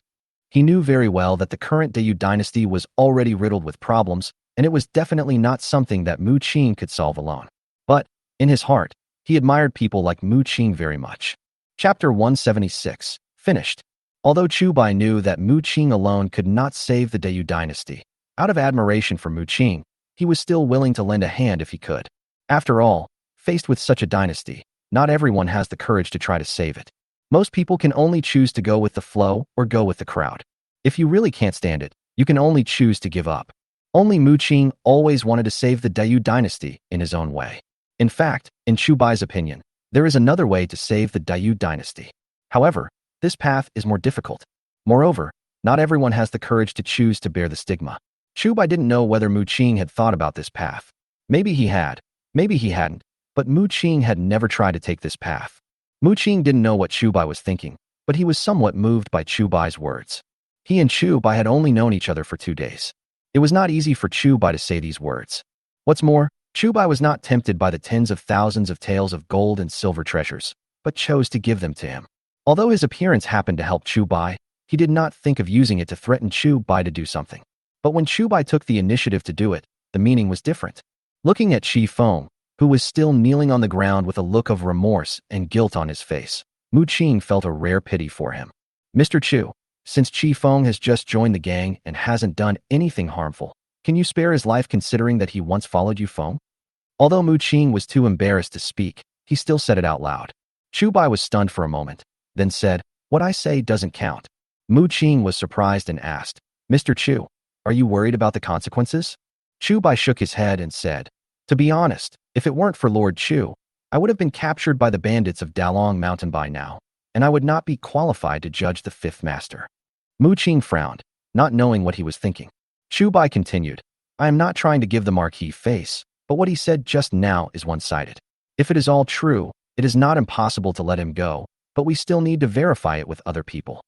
He knew very well that the current Dayu dynasty was already riddled with problems, and it was definitely not something that Mu Qin could solve alone. But, in his heart, he admired people like Mu Qin very much. Chapter 176, finished. Although Chu Bai knew that Mu Qin alone could not save the Dayu dynasty, out of admiration for Mu Qin, he was still willing to lend a hand if he could. After all, faced with such a dynasty, not everyone has the courage to try to save it. Most people can only choose to go with the flow or go with the crowd. If you really can't stand it, you can only choose to give up. Only Mu Qin always wanted to save the Dayu dynasty in his own way. In fact, in Chu Bai's opinion, there is another way to save the Dayu dynasty. However, this path is more difficult. Moreover, not everyone has the courage to choose to bear the stigma. Chu Bai didn't know whether Mu Qin had thought about this path. Maybe he had, maybe he hadn't, but Mu Qin had never tried to take this path. Mu Qin didn't know what Chu Bai was thinking, but he was somewhat moved by Chu Bai's words. He and Chu Bai had only known each other for 2 days. It was not easy for Chu Bai to say these words. What's more, Chu Bai was not tempted by the tens of thousands of taels of gold and silver treasures, but chose to give them to him. Although his appearance happened to help Chu Bai, he did not think of using it to threaten Chu Bai to do something. But when Chu Bai took the initiative to do it, the meaning was different. Looking at Yifeng, who was still kneeling on the ground with a look of remorse and guilt on his face, Mu Qin felt a rare pity for him. Mr. Chu, since Yifeng has just joined the gang and hasn't done anything harmful, can you spare his life considering that he once followed Yifeng? Although Mu Qin was too embarrassed to speak, he still said it out loud. Chu Bai was stunned for a moment, then said, what I say doesn't count. Mu Qin was surprised and asked, Mr. Chu, are you worried about the consequences? Chu Bai shook his head and said, to be honest, if it weren't for Lord Chu, I would have been captured by the bandits of Dalong Mountain by now, and I would not be qualified to judge the fifth master. Mu Qin frowned, not knowing what he was thinking. Chu Bai continued, I am not trying to give the Marquis face, but what he said just now is one-sided. If it is all true, it is not impossible to let him go, but we still need to verify it with other people.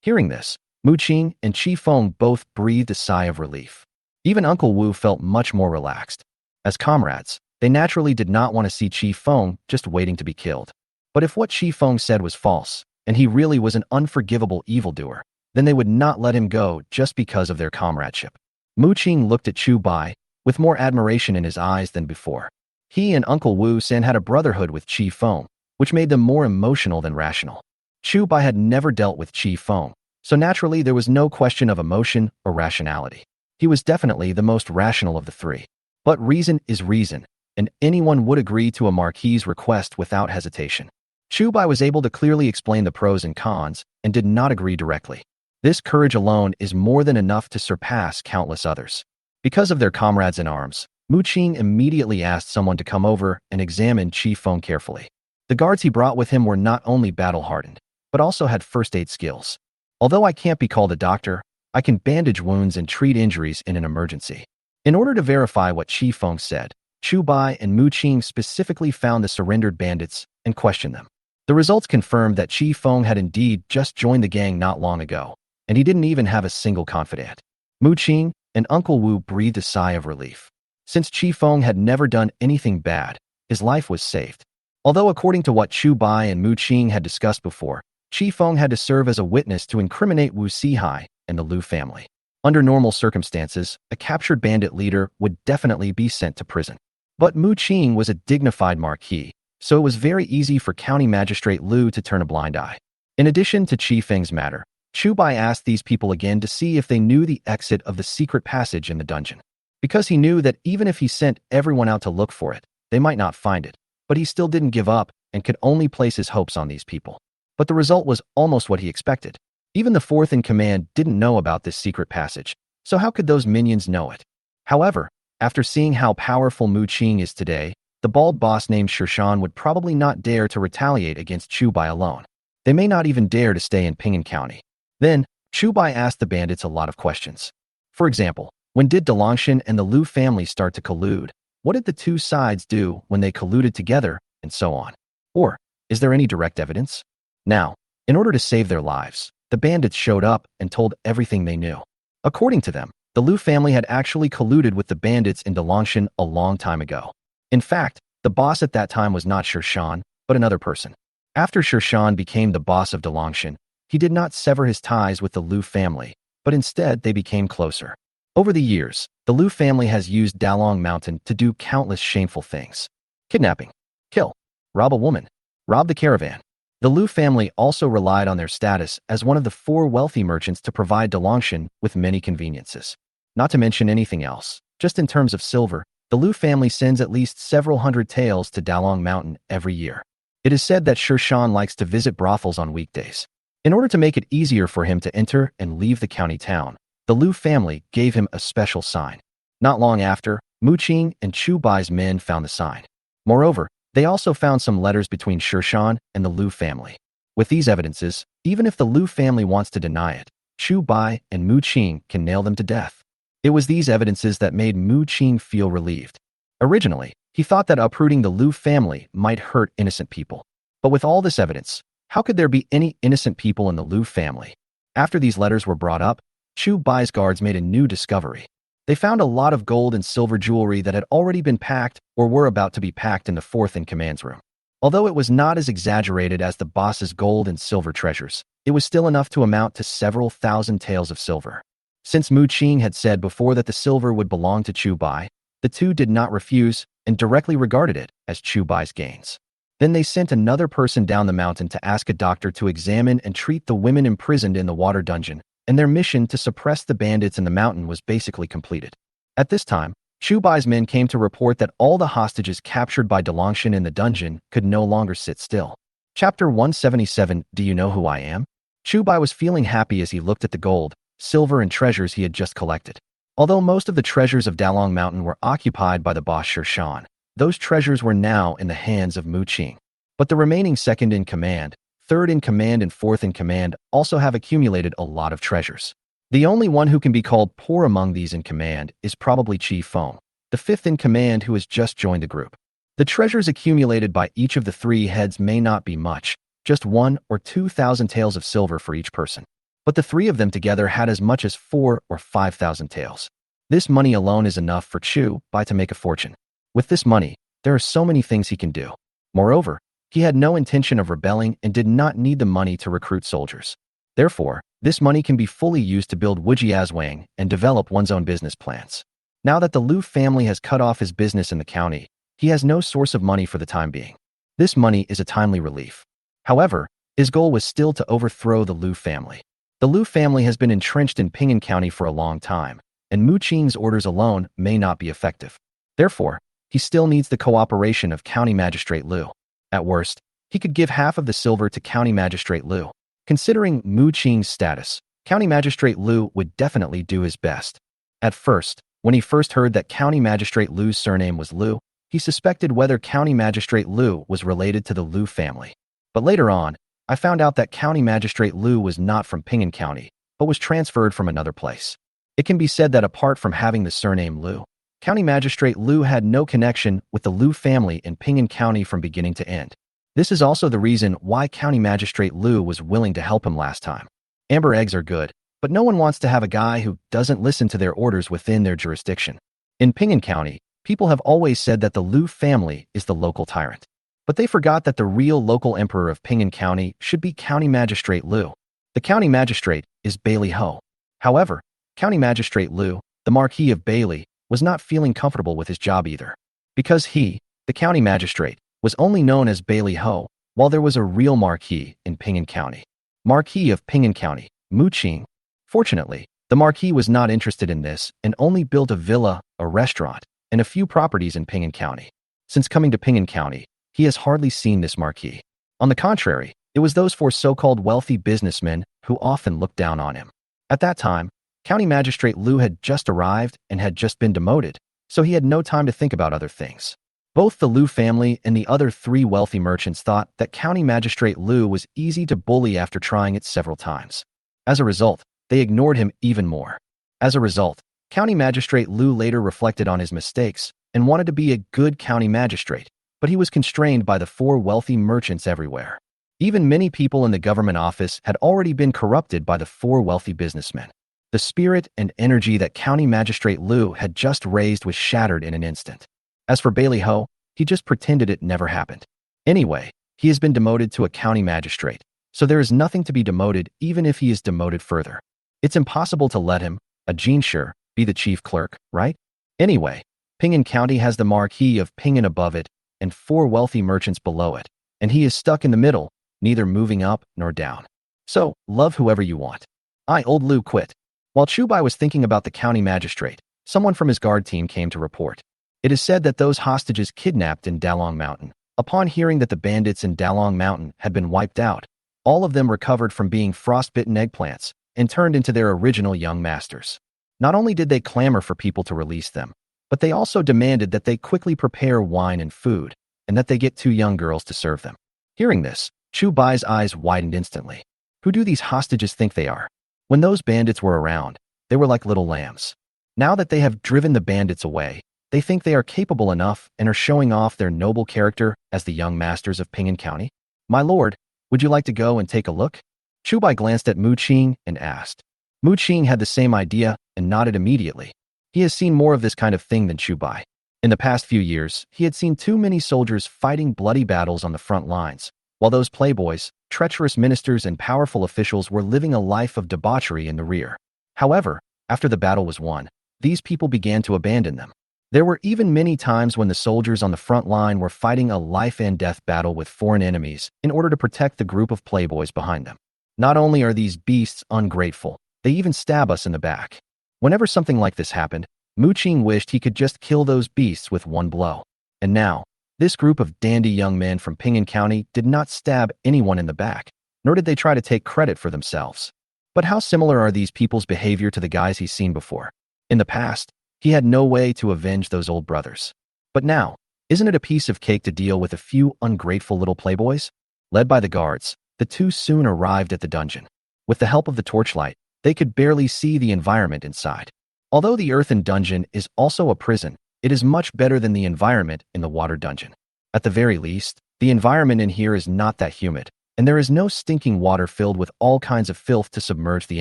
Hearing this, Mu Qing and Qi Feng both breathed a sigh of relief. Even Uncle Wu felt much more relaxed. As comrades, they naturally did not want to see Qi Feng just waiting to be killed. But if what Qi Feng said was false, and he really was an unforgivable evildoer, then they would not let him go just because of their comradeship. Mu Qing looked at Chu Bai with more admiration in his eyes than before. He and Uncle Wu San had a brotherhood with Qi Feng, which made them more emotional than rational. Chu Bai had never dealt with Qi Feng, so naturally there was no question of emotion or rationality. He was definitely the most rational of the three. But reason is reason, and anyone would agree to a marquis's request without hesitation. Chu Bai was able to clearly explain the pros and cons and did not agree directly. This courage alone is more than enough to surpass countless others. Because of their comrades in arms, Mu Qing immediately asked someone to come over and examine Qi Feng carefully. The guards he brought with him were not only battle-hardened, but also had first-aid skills. Although I can't be called a doctor, I can bandage wounds and treat injuries in an emergency. In order to verify what Qi Feng said, Chu Bai and Mu Qing specifically found the surrendered bandits and questioned them. The results confirmed that Qi Feng had indeed just joined the gang not long ago, and he didn't even have a single confidant. Mu Qing and Uncle Wu breathed a sigh of relief. Since Qi Feng had never done anything bad, his life was saved. Although according to what Chu Bai and Mu Qing had discussed before, Qi Feng had to serve as a witness to incriminate Wu Sihai and the Lu family. Under normal circumstances, a captured bandit leader would definitely be sent to prison. But Mu Qing was a dignified marquis, so it was very easy for County Magistrate Lu to turn a blind eye. In addition to Qi Feng's matter, Chu Bai asked these people again to see if they knew the exit of the secret passage in the dungeon. Because he knew that even if he sent everyone out to look for it, they might not find it, but he still didn't give up and could only place his hopes on these people. But the result was almost what he expected. Even the fourth in command didn't know about this secret passage, so how could those minions know it? However, after seeing how powerful Mu Qing is today, the bald boss named Shirshan would probably not dare to retaliate against Chu Bai alone. They may not even dare to stay in Ping'an County. Then, Chu Bai asked the bandits a lot of questions. For example, when did Dalongshan and the Lu family start to collude? What did the two sides do when they colluded together, and so on? Or, is there any direct evidence? Now, in order to save their lives, the bandits showed up and told everything they knew. According to them, the Lu family had actually colluded with the bandits in Dalongshan a long time ago. In fact, the boss at that time was not Shirshan, but another person. After Shirshan became the boss of Dalongshan, he did not sever his ties with the Lu family, but instead they became closer. Over the years, the Lu family has used Dalong Mountain to do countless shameful things. Kidnapping, kill, rob a woman, rob the caravan. The Lu family also relied on their status as one of the 4 wealthy merchants to provide Dalongshan with many conveniences. Not to mention anything else, just in terms of silver, the Lu family sends at least several hundred taels to Dalong Mountain every year. It is said that Shirshan likes to visit brothels on weekdays. In order to make it easier for him to enter and leave the county town, the Lu family gave him a special sign. Not long after, Mu Qing and Chu Bai's men found the sign. Moreover, they also found some letters between Shirshan and the Lu family. With these evidences, even if the Lu family wants to deny it, Chu Bai and Mu Qing can nail them to death. It was these evidences that made Mu Qing feel relieved. Originally, he thought that uprooting the Lu family might hurt innocent people. But with all this evidence, how could there be any innocent people in the Lu family? After these letters were brought up, Chu Bai's guards made a new discovery. They found a lot of gold and silver jewelry that had already been packed or were about to be packed in the 4th in command's room. Although it was not as exaggerated as the boss's gold and silver treasures, it was still enough to amount to several thousand taels of silver. Since Mu Qing had said before that the silver would belong to Chu Bai, the two did not refuse and directly regarded it as Chu Bai's gains. Then they sent another person down the mountain to ask a doctor to examine and treat the women imprisoned in the water dungeon, and their mission to suppress the bandits in the mountain was basically completed. At this time, Chu Bai's men came to report that all the hostages captured by Dalongshan in the dungeon could no longer sit still. Chapter 177, Do You Know Who I Am? Chu Bai was feeling happy as he looked at the gold, silver and treasures he had just collected. Although most of the treasures of Dalong Mountain were occupied by the boss Shirshan, those treasures were now in the hands of Mu Qing. But the remaining 2nd in command, 3rd in command and 4th in command also have accumulated a lot of treasures. The only one who can be called poor among these in command is probably Qi Feng, the 5th in command who has just joined the group. The treasures accumulated by each of the 3 heads may not be much, just 1 or 2,000 taels of silver for each person. but the three of them together had as much as 4 or 5,000 taels. This money alone is enough for Chu Bai to make a fortune. With this money, there are so many things he can do. Moreover, he had no intention of rebelling and did not need the money to recruit soldiers. Therefore, this money can be fully used to build Wujiazwang and develop one's own business plans. Now that the Liu family has cut off his business in the county, he has no source of money for the time being. This money is a timely relief. However, his goal was still to overthrow the Liu family. The Liu family has been entrenched in Ping'an County for a long time, and Mu Qing's orders alone may not be effective. Therefore, he still needs the cooperation of County Magistrate Liu. At worst, he could give half of the silver to County Magistrate Liu. Considering Mu Qing's status, County Magistrate Liu would definitely do his best. At first, when he first heard that County Magistrate Liu's surname was Liu, he suspected whether County Magistrate Liu was related to the Liu family. But later on, I found out that County Magistrate Liu was not from Ping'an County, but was transferred from another place. It can be said that apart from having the surname Liu, County Magistrate Liu had no connection with the Liu family in Ping'an County from beginning to end. This is also the reason why County Magistrate Liu was willing to help him last time. Amber eggs are good, but no one wants to have a guy who doesn't listen to their orders within their jurisdiction. In Ping'an County, people have always said that the Liu family is the local tyrant. But they forgot that the real local emperor of Ping'an County should be County Magistrate Liu. The county magistrate is Bailey Ho. However, County Magistrate Liu, the Marquis of Bailey, was not feeling comfortable with his job either. Because he, the county magistrate, was only known as Bailey Ho, while there was a real Marquis in Ping'an County. Marquis of Ping'an County, Mu Qing. Fortunately, the Marquis was not interested in this and only built a villa, a restaurant, and a few properties in Ping'an County. Since coming to Ping'an County, he has hardly seen this Marquis. On the contrary, it was those four so-called wealthy businessmen who often looked down on him. At that time, County Magistrate Liu had just arrived and had just been demoted, so he had no time to think about other things. Both the Liu family and the other three wealthy merchants thought that County Magistrate Liu was easy to bully after trying it several times. As a result, they ignored him even more. As a result, County Magistrate Liu later reflected on his mistakes and wanted to be a good county magistrate, but he was constrained by the four wealthy merchants everywhere. Even many people in the government office had already been corrupted by the four wealthy businessmen. The spirit and energy that County Magistrate Liu had just raised was shattered in an instant. As for Bailey Ho, he just pretended it never happened. Anyway, he has been demoted to a county magistrate, so there is nothing to be demoted even if he is demoted further. It's impossible to let him, a Jinshi, be the chief clerk, right? Anyway, Ping'an County has the Marquis of Ping'an above it and four wealthy merchants below it, and he is stuck in the middle, neither moving up nor down. So, love whoever you want. Old Liu quit. While Chu Bai was thinking about the county magistrate, someone from his guard team came to report. It is said that those hostages kidnapped in Dalong Mountain, upon hearing that the bandits in Dalong Mountain had been wiped out, all of them recovered from being frostbitten eggplants and turned into their original young masters. Not only did they clamor for people to release them, but they also demanded that they quickly prepare wine and food, and that they get two young girls to serve them. Hearing this, Chu Bai's eyes widened instantly. Who do these hostages think they are? When those bandits were around, they were like little lambs. Now that they have driven the bandits away, they think they are capable enough and are showing off their noble character as the young masters of Ping'an County. My lord, would you like to go and take a look? Chu Bai glanced at Mu Qing and asked. Mu Qing had the same idea and nodded immediately. He has seen more of this kind of thing than Chu Bai. In the past few years, he had seen too many soldiers fighting bloody battles on the front lines, while those playboys, treacherous ministers, and powerful officials were living a life of debauchery in the rear. However, after the battle was won, these people began to abandon them. There were even many times when the soldiers on the front line were fighting a life-and-death battle with foreign enemies in order to protect the group of playboys behind them. Not only are these beasts ungrateful, they even stab us in the back. Whenever something like this happened, Mu Qing wished he could just kill those beasts with one blow. And now, this group of dandy young men from Ping'an County did not stab anyone in the back, nor did they try to take credit for themselves. But how similar are these people's behavior to the guys he's seen before? In the past, he had no way to avenge those old brothers. But now, isn't it a piece of cake to deal with a few ungrateful little playboys? Led by the guards, the two soon arrived at the dungeon. With the help of the torchlight, they could barely see the environment inside. Although the earthen dungeon is also a prison, it is much better than the environment in the water dungeon. At the very least, the environment in here is not that humid, and there is no stinking water filled with all kinds of filth to submerge the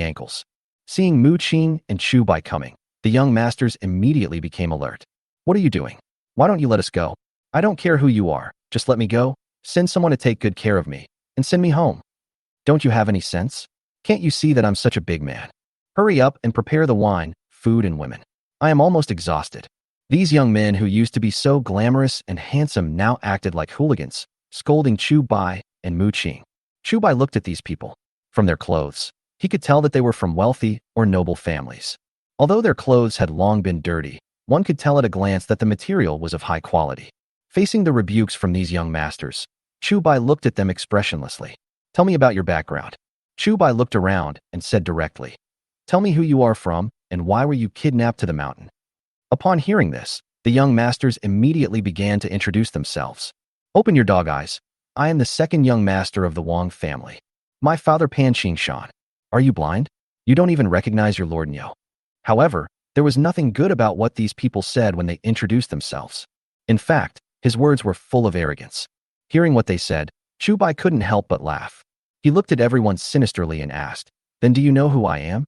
ankles. Seeing Mu Qing and Chu Bai coming, the young masters immediately became alert. What are you doing? Why don't you let us go? I don't care who you are, just let me go. Send someone to take good care of me, and send me home. Don't you have any sense? Can't you see that I'm such a big man? Hurry up and prepare the wine, food, and women. I am almost exhausted. These young men who used to be so glamorous and handsome now acted like hooligans, scolding Chu Bai and Mu Qing. Chu Bai looked at these people. From their clothes, he could tell that they were from wealthy or noble families. Although their clothes had long been dirty, one could tell at a glance that the material was of high quality. Facing the rebukes from these young masters, Chu Bai looked at them expressionlessly. Tell me about your background. Chu Bai looked around and said directly, tell me who you are from and why were you kidnapped to the mountain? Upon hearing this, the young masters immediately began to introduce themselves. Open your dog eyes. I am the second young master of the Wang family. My father Pan Qingshan. Are you blind? You don't even recognize your Lord Nyo. However, there was nothing good about what these people said when they introduced themselves. In fact, his words were full of arrogance. Hearing what they said, Chu Bai couldn't help but laugh. He looked at everyone sinisterly and asked, then do you know who I am?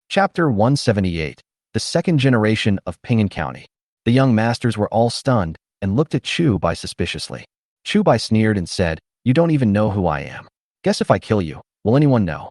Chapter 178, the second generation of Ping'an County. The young masters were all stunned and looked at Chu Bai suspiciously. Chu Bai sneered and said, you don't even know who I am. Guess if I kill you, will anyone know?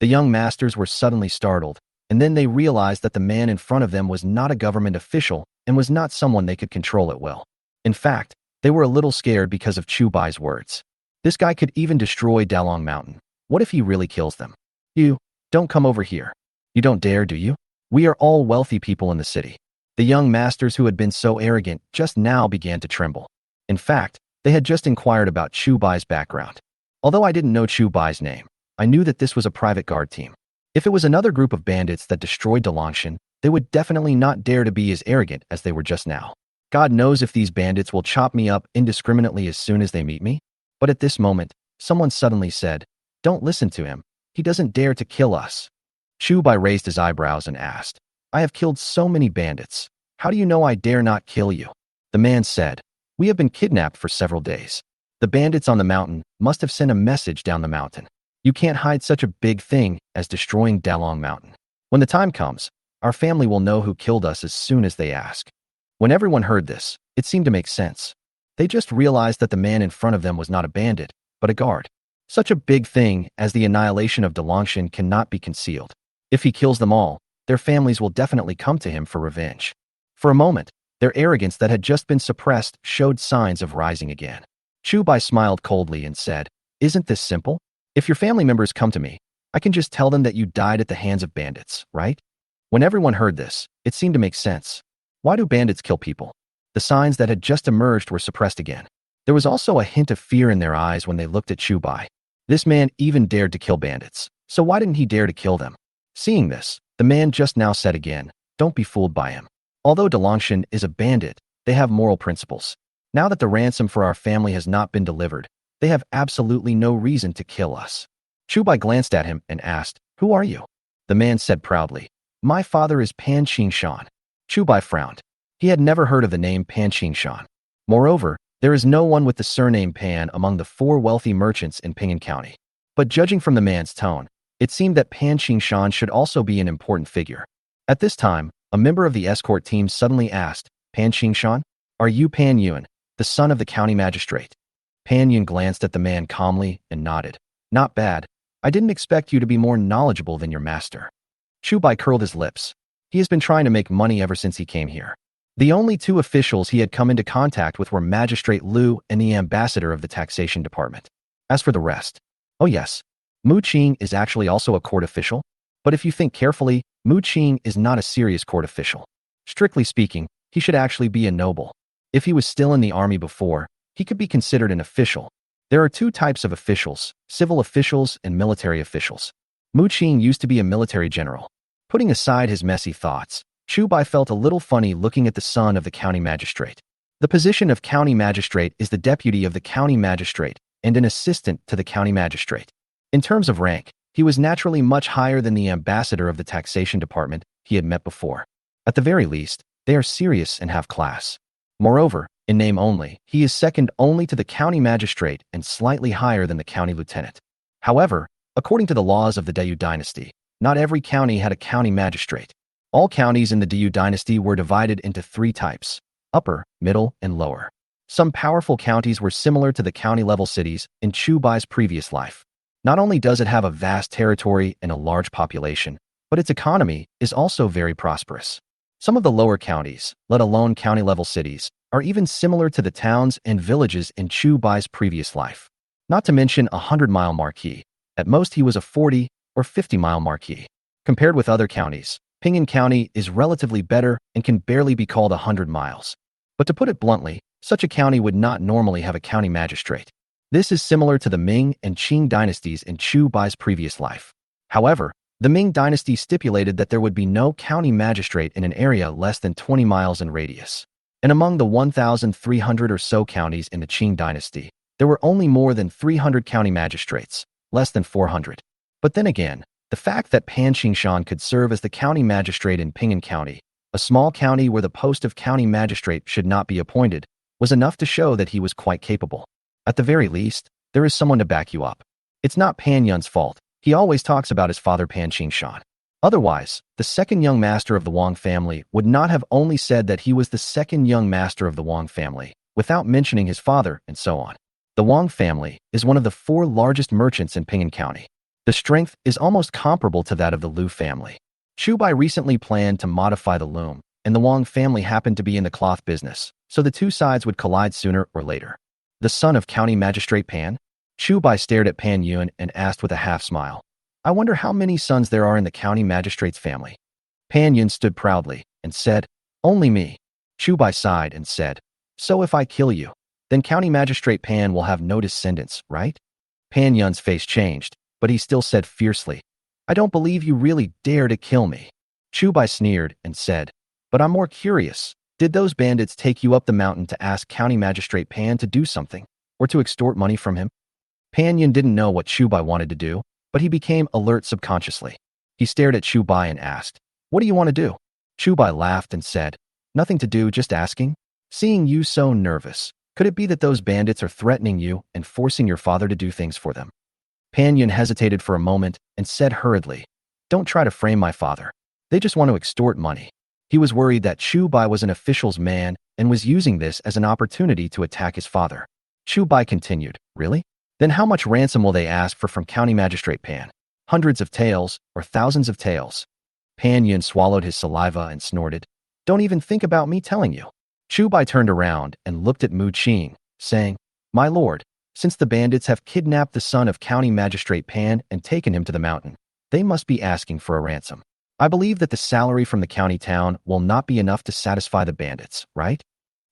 The young masters were suddenly startled, and then they realized that the man in front of them was not a government official and was not someone they could control at will. In fact, they were a little scared because of Chu Bai's words. This guy could even destroy Dalong Mountain. What if he really kills them? You, don't come over here. You don't dare, do you? We are all wealthy people in the city. The young masters who had been so arrogant just now began to tremble. In fact, they had just inquired about Chu Bai's background. Although I didn't know Chu Bai's name, I knew that this was a private guard team. If it was another group of bandits that destroyed Dalongshan, they would definitely not dare to be as arrogant as they were just now. God knows if these bandits will chop me up indiscriminately as soon as they meet me. But at this moment, someone suddenly said, don't listen to him. He doesn't dare to kill us. Chu Bai raised his eyebrows and asked, I have killed so many bandits. How do you know I dare not kill you? The man said, we have been kidnapped for several days. The bandits on the mountain must have sent a message down the mountain. You can't hide such a big thing as destroying Dalong Mountain. When the time comes, our family will know who killed us as soon as they ask. When everyone heard this, it seemed to make sense. They just realized that the man in front of them was not a bandit, but a guard. Such a big thing as the annihilation of Dalongshan cannot be concealed. If he kills them all, their families will definitely come to him for revenge. For a moment, their arrogance that had just been suppressed showed signs of rising again. Chu Bai smiled coldly and said, isn't this simple? If your family members come to me, I can just tell them that you died at the hands of bandits, right? When everyone heard this, it seemed to make sense. Why do bandits kill people? The signs that had just emerged were suppressed again. There was also a hint of fear in their eyes when they looked at Chu Bai. This man even dared to kill bandits, so why didn't he dare to kill them? Seeing this, the man just now said again, don't be fooled by him. Although Dalongshan is a bandit, they have moral principles. Now that the ransom for our family has not been delivered, they have absolutely no reason to kill us. Chu Bai glanced at him and asked, who are you? The man said proudly, my father is Pan Qingshan. Chu Bai frowned. He had never heard of the name Pan Qingshan. Moreover, there is no one with the surname Pan among the 4 wealthy merchants in Ping'an County. But judging from the man's tone, it seemed that Pan Qingshan should also be an important figure. At this time, a member of the escort team suddenly asked, Pan Qingshan, are you Pan Yun, the son of the county magistrate? Pan Yun glanced at the man calmly and nodded. Not bad. I didn't expect you to be more knowledgeable than your master. Chu Bai curled his lips. He has been trying to make money ever since he came here. The only 2 officials he had come into contact with were Magistrate Liu and the ambassador of the taxation department. As for the rest, oh yes, Mu Qing is actually also a court official, but if you think carefully, Mu Qing is not a serious court official. Strictly speaking, he should actually be a noble. If he was still in the army before, he could be considered an official. There are 2 types of officials, civil officials and military officials. Mu Qing used to be a military general. Putting aside his messy thoughts, Chu Bai felt a little funny looking at the son of the county magistrate. The position of county magistrate is the deputy of the county magistrate and an assistant to the county magistrate. In terms of rank, he was naturally much higher than the ambassador of the taxation department he had met before. At the very least, they are serious and have class. Moreover, in name only, he is second only to the county magistrate and slightly higher than the county lieutenant. However, according to the laws of the Dayu dynasty, not every county had a county magistrate. All counties in the Dayu dynasty were divided into three types: upper, middle, and lower. Some powerful counties were similar to the county-level cities in Chu Bai's previous life. Not only does it have a vast territory and a large population, but its economy is also very prosperous. Some of the lower counties, let alone county-level cities, are even similar to the towns and villages in Chu Bai's previous life. Not to mention a 100-mile marquis. At most he was a 40 or 50-mile marquis. Compared with other counties, Ping'an County is relatively better and can barely be called 100 miles. But to put it bluntly, such a county would not normally have a county magistrate. This is similar to the Ming and Qing dynasties in Chu Bai's previous life. However, the Ming dynasty stipulated that there would be no county magistrate in an area less than 20 miles in radius. And among the 1,300 or so counties in the Qing dynasty, there were only more than 300 county magistrates, less than 400. But then again, the fact that Pan Qingshan could serve as the county magistrate in Ping'an County, a small county where the post of county magistrate should not be appointed, was enough to show that he was quite capable. At the very least, there is someone to back you up. It's not Pan Yun's fault. He always talks about his father Pan Qingshan. Otherwise, the second young master of the Wang family would not have only said that he was the second young master of the Wang family, without mentioning his father and so on. The Wang family is one of the 4 largest merchants in Ping'an County. The strength is almost comparable to that of the Liu family. Chu Bai recently planned to modify the loom, and the Wang family happened to be in the cloth business, so the two sides would collide sooner or later. The son of County Magistrate Pan? Chu Bai stared at Pan Yun and asked with a half-smile, "I wonder how many sons there are in the county magistrate's family." Pan Yun stood proudly and said, "Only me." Chu Bai sighed and said, "So if I kill you, then County Magistrate Pan will have no descendants, right?" Pan Yun's face changed, but he still said fiercely, "I don't believe you really dare to kill me." Chu Bai sneered and said, "But I'm more curious. Did those bandits take you up the mountain to ask County Magistrate Pan to do something, or to extort money from him?" Pan Yun didn't know what Chu Bai wanted to do, but he became alert subconsciously. He stared at Chu Bai and asked, "What do you want to do?" Chu Bai laughed and said, "Nothing to do, just asking. Seeing you so nervous, could it be that those bandits are threatening you and forcing your father to do things for them?" Pan Yun hesitated for a moment and said hurriedly, "Don't try to frame my father. They just want to extort money." He was worried that Chu Bai was an official's man and was using this as an opportunity to attack his father. Chu Bai continued, "Really? Then how much ransom will they ask for from County Magistrate Pan? Hundreds of taels or thousands of taels?" Pan Yun swallowed his saliva and snorted, "Don't even think about me telling you." Chu Bai turned around and looked at Mu Qing, saying, "My lord, since the bandits have kidnapped the son of County Magistrate Pan and taken him to the mountain, they must be asking for a ransom. I believe that the salary from the county town will not be enough to satisfy the bandits, right?"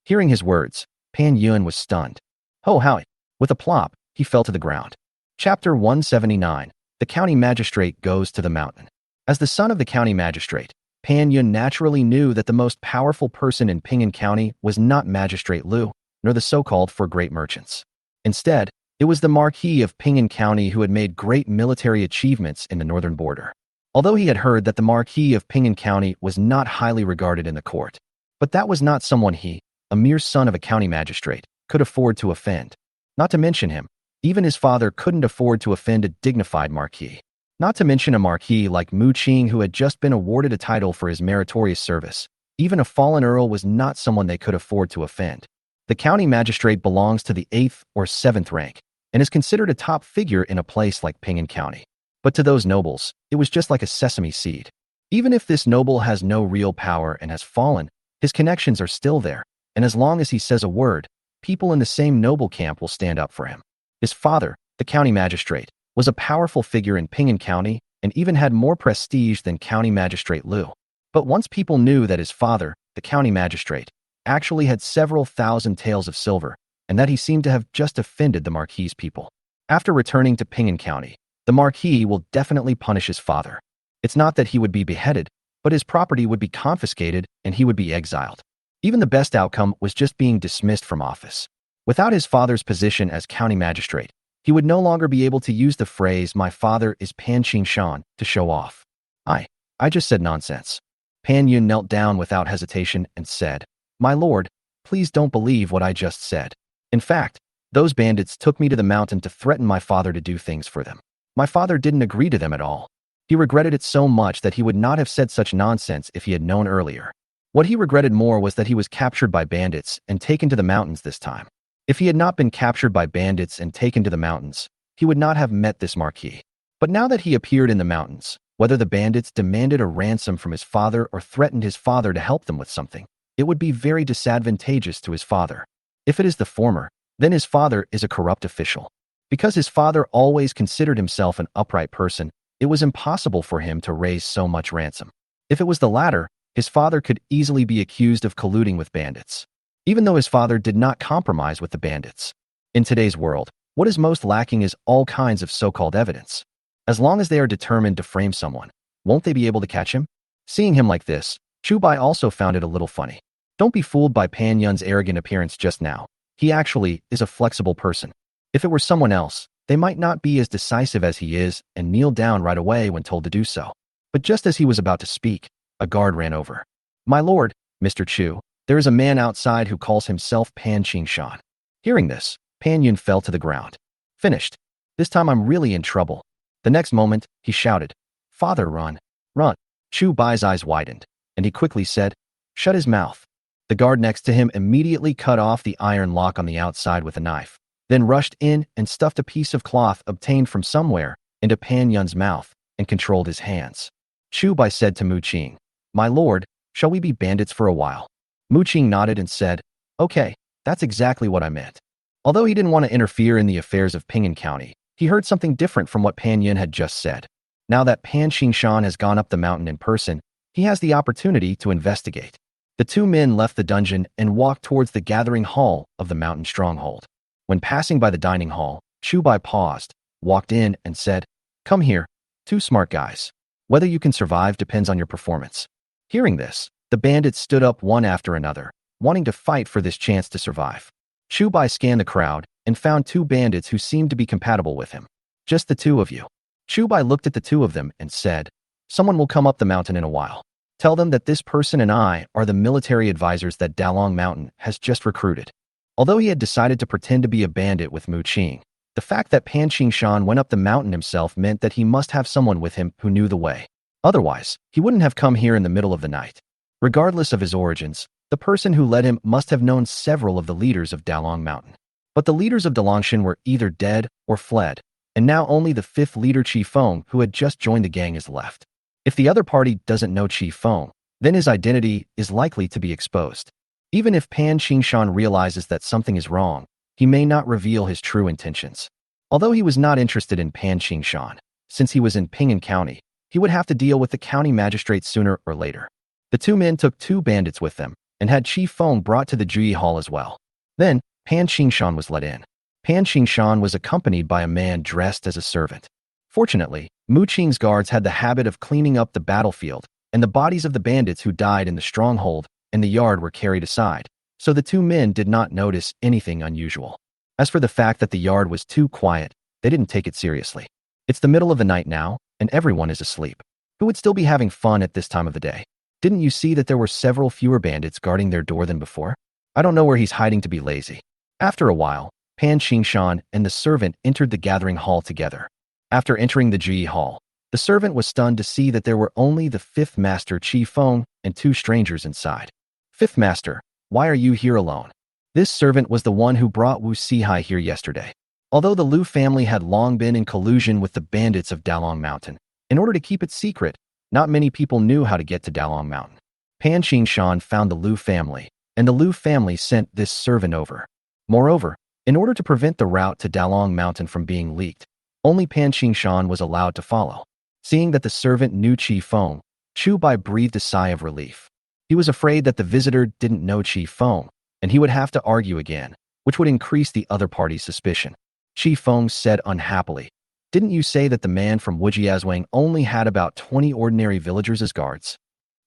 Hearing his words, Pan Yun was stunned. "Oh, how!" With a plop, he fell to the ground. Chapter 179. The County Magistrate Goes to the Mountain. As the son of the county magistrate, Pan Yun naturally knew that the most powerful person in Ping'an County was not Magistrate Liu, nor the so-called 4 great merchants. Instead, it was the Marquis of Ping'an County who had made great military achievements in the northern border. Although he had heard that the Marquis of Ping'an County was not highly regarded in the court, but that was not someone he, a mere son of a county magistrate, could afford to offend. Not to mention him, even his father couldn't afford to offend a dignified marquis. Not to mention a marquis like Mu Qing who had just been awarded a title for his meritorious service. Even a fallen earl was not someone they could afford to offend. The county magistrate belongs to the 8th or 7th rank and is considered a top figure in a place like Ping'an County. But to those nobles, it was just like a sesame seed. Even if this noble has no real power and has fallen, his connections are still there, and as long as he says a word, people in the same noble camp will stand up for him. His father, the county magistrate, was a powerful figure in Ping'an County and even had more prestige than County Magistrate Liu. But once people knew that his father, the county magistrate, actually had several thousand taels of silver, and that he seemed to have just offended the Marquis's people. After returning to Ping'an County, the Marquis will definitely punish his father. It's not that he would be beheaded, but his property would be confiscated and he would be exiled. Even the best outcome was just being dismissed from office. Without his father's position as county magistrate, he would no longer be able to use the phrase, "My father is Pan Qingshan," to show off. I just said nonsense." Pan Yun knelt down without hesitation and said, "My lord, please don't believe what I just said. In fact, those bandits took me to the mountain to threaten my father to do things for them. My father didn't agree to them at all. He regretted it so much that he would not have said such nonsense if he had known earlier. What he regretted more was that he was captured by bandits and taken to the mountains this time. If he had not been captured by bandits and taken to the mountains, he would not have met this marquis. But now that he appeared in the mountains, whether the bandits demanded a ransom from his father or threatened his father to help them with something, it would be very disadvantageous to his father. If it is the former, then his father is a corrupt official. Because his father always considered himself an upright person, it was impossible for him to raise so much ransom. If it was the latter, his father could easily be accused of colluding with bandits. Even though his father did not compromise with the bandits. In today's world, what is most lacking is all kinds of so-called evidence. As long as they are determined to frame someone, won't they be able to catch him? Seeing him like this, Chu Bai also found it a little funny. Don't be fooled by Pan Yun's arrogant appearance just now. He actually is a flexible person. If it were someone else, they might not be as decisive as he is and kneel down right away when told to do so. But just as he was about to speak, a guard ran over. My lord, Mr. Chu, there is a man outside who calls himself Pan Qingshan. Hearing this, Pan Yun fell to the ground. Finished. This time I'm really in trouble. The next moment, he shouted, Father, run, run. Chu Bai's eyes widened, and he quickly said, shut his mouth. The guard next to him immediately cut off the iron lock on the outside with a knife, then rushed in and stuffed a piece of cloth obtained from somewhere into Pan Yun's mouth and controlled his hands. Chu Bai said to Mu Qing, my lord, shall we be bandits for a while? Mu Qing nodded and said, okay, that's exactly what I meant. Although he didn't want to interfere in the affairs of Ping'an County, he heard something different from what Pan Yun had just said. Now that Pan Qingshan has gone up the mountain in person, he has the opportunity to investigate. The two men left the dungeon and walked towards the gathering hall of the mountain stronghold. When passing by the dining hall, Chu Bai paused, walked in, and said, come here, two smart guys. Whether you can survive depends on your performance. Hearing this, the bandits stood up one after another, wanting to fight for this chance to survive. Chu Bai scanned the crowd and found two bandits who seemed to be compatible with him. Just the two of you. Chu Bai looked at the two of them and said, someone will come up the mountain in a while. Tell them that this person and I are the military advisors that Dalong Mountain has just recruited. Although he had decided to pretend to be a bandit with Mu Qing, the fact that Pan Qingshan went up the mountain himself meant that he must have someone with him who knew the way. Otherwise, he wouldn't have come here in the middle of the night. Regardless of his origins, the person who led him must have known several of the leaders of Dalong Mountain. But the leaders of Dalongshan were either dead or fled, and now only the fifth leader Chi Feng, who had just joined the gang, is left. If the other party doesn't know Chi Feng, then his identity is likely to be exposed. Even if Pan Qingshan realizes that something is wrong, he may not reveal his true intentions. Although he was not interested in Pan Qingshan, since he was in Ping'an County, he would have to deal with the county magistrate sooner or later. The two men took two bandits with them and had Chi Feng brought to the Jui Hall as well. Then, Pan Qingshan was let in. Pan Qingshan was accompanied by a man dressed as a servant. Fortunately, Mu Qing's guards had the habit of cleaning up the battlefield, and the bodies of the bandits who died in the stronghold and the yard were carried aside, so the two men did not notice anything unusual. As for the fact that the yard was too quiet, they didn't take it seriously. It's the middle of the night now, and everyone is asleep. Who would still be having fun at this time of the day? Didn't you see that there were several fewer bandits guarding their door than before? I don't know where he's hiding to be lazy. After a while, Pan Qingshan and the servant entered the gathering hall together. After entering the Ji Hall, the servant was stunned to see that there were only the fifth master Chi Feng and two strangers inside. Fifth master, why are you here alone? This servant was the one who brought Wu Sihai here yesterday. Although the Lu family had long been in collusion with the bandits of Dalong Mountain, in order to keep it secret, not many people knew how to get to Dalong Mountain. Pan Qingshan found the Lu family, and the Lu family sent this servant over. Moreover, in order to prevent the route to Dalong Mountain from being leaked, only Pan Qingshan was allowed to follow. Seeing that the servant knew Chi Feng, Chu Bai breathed a sigh of relief. He was afraid that the visitor didn't know Chi Feng, and he would have to argue again, which would increase the other party's suspicion. Chi Feng said unhappily, didn't you say that the man from Wujiazwang only had about 20 ordinary villagers as guards?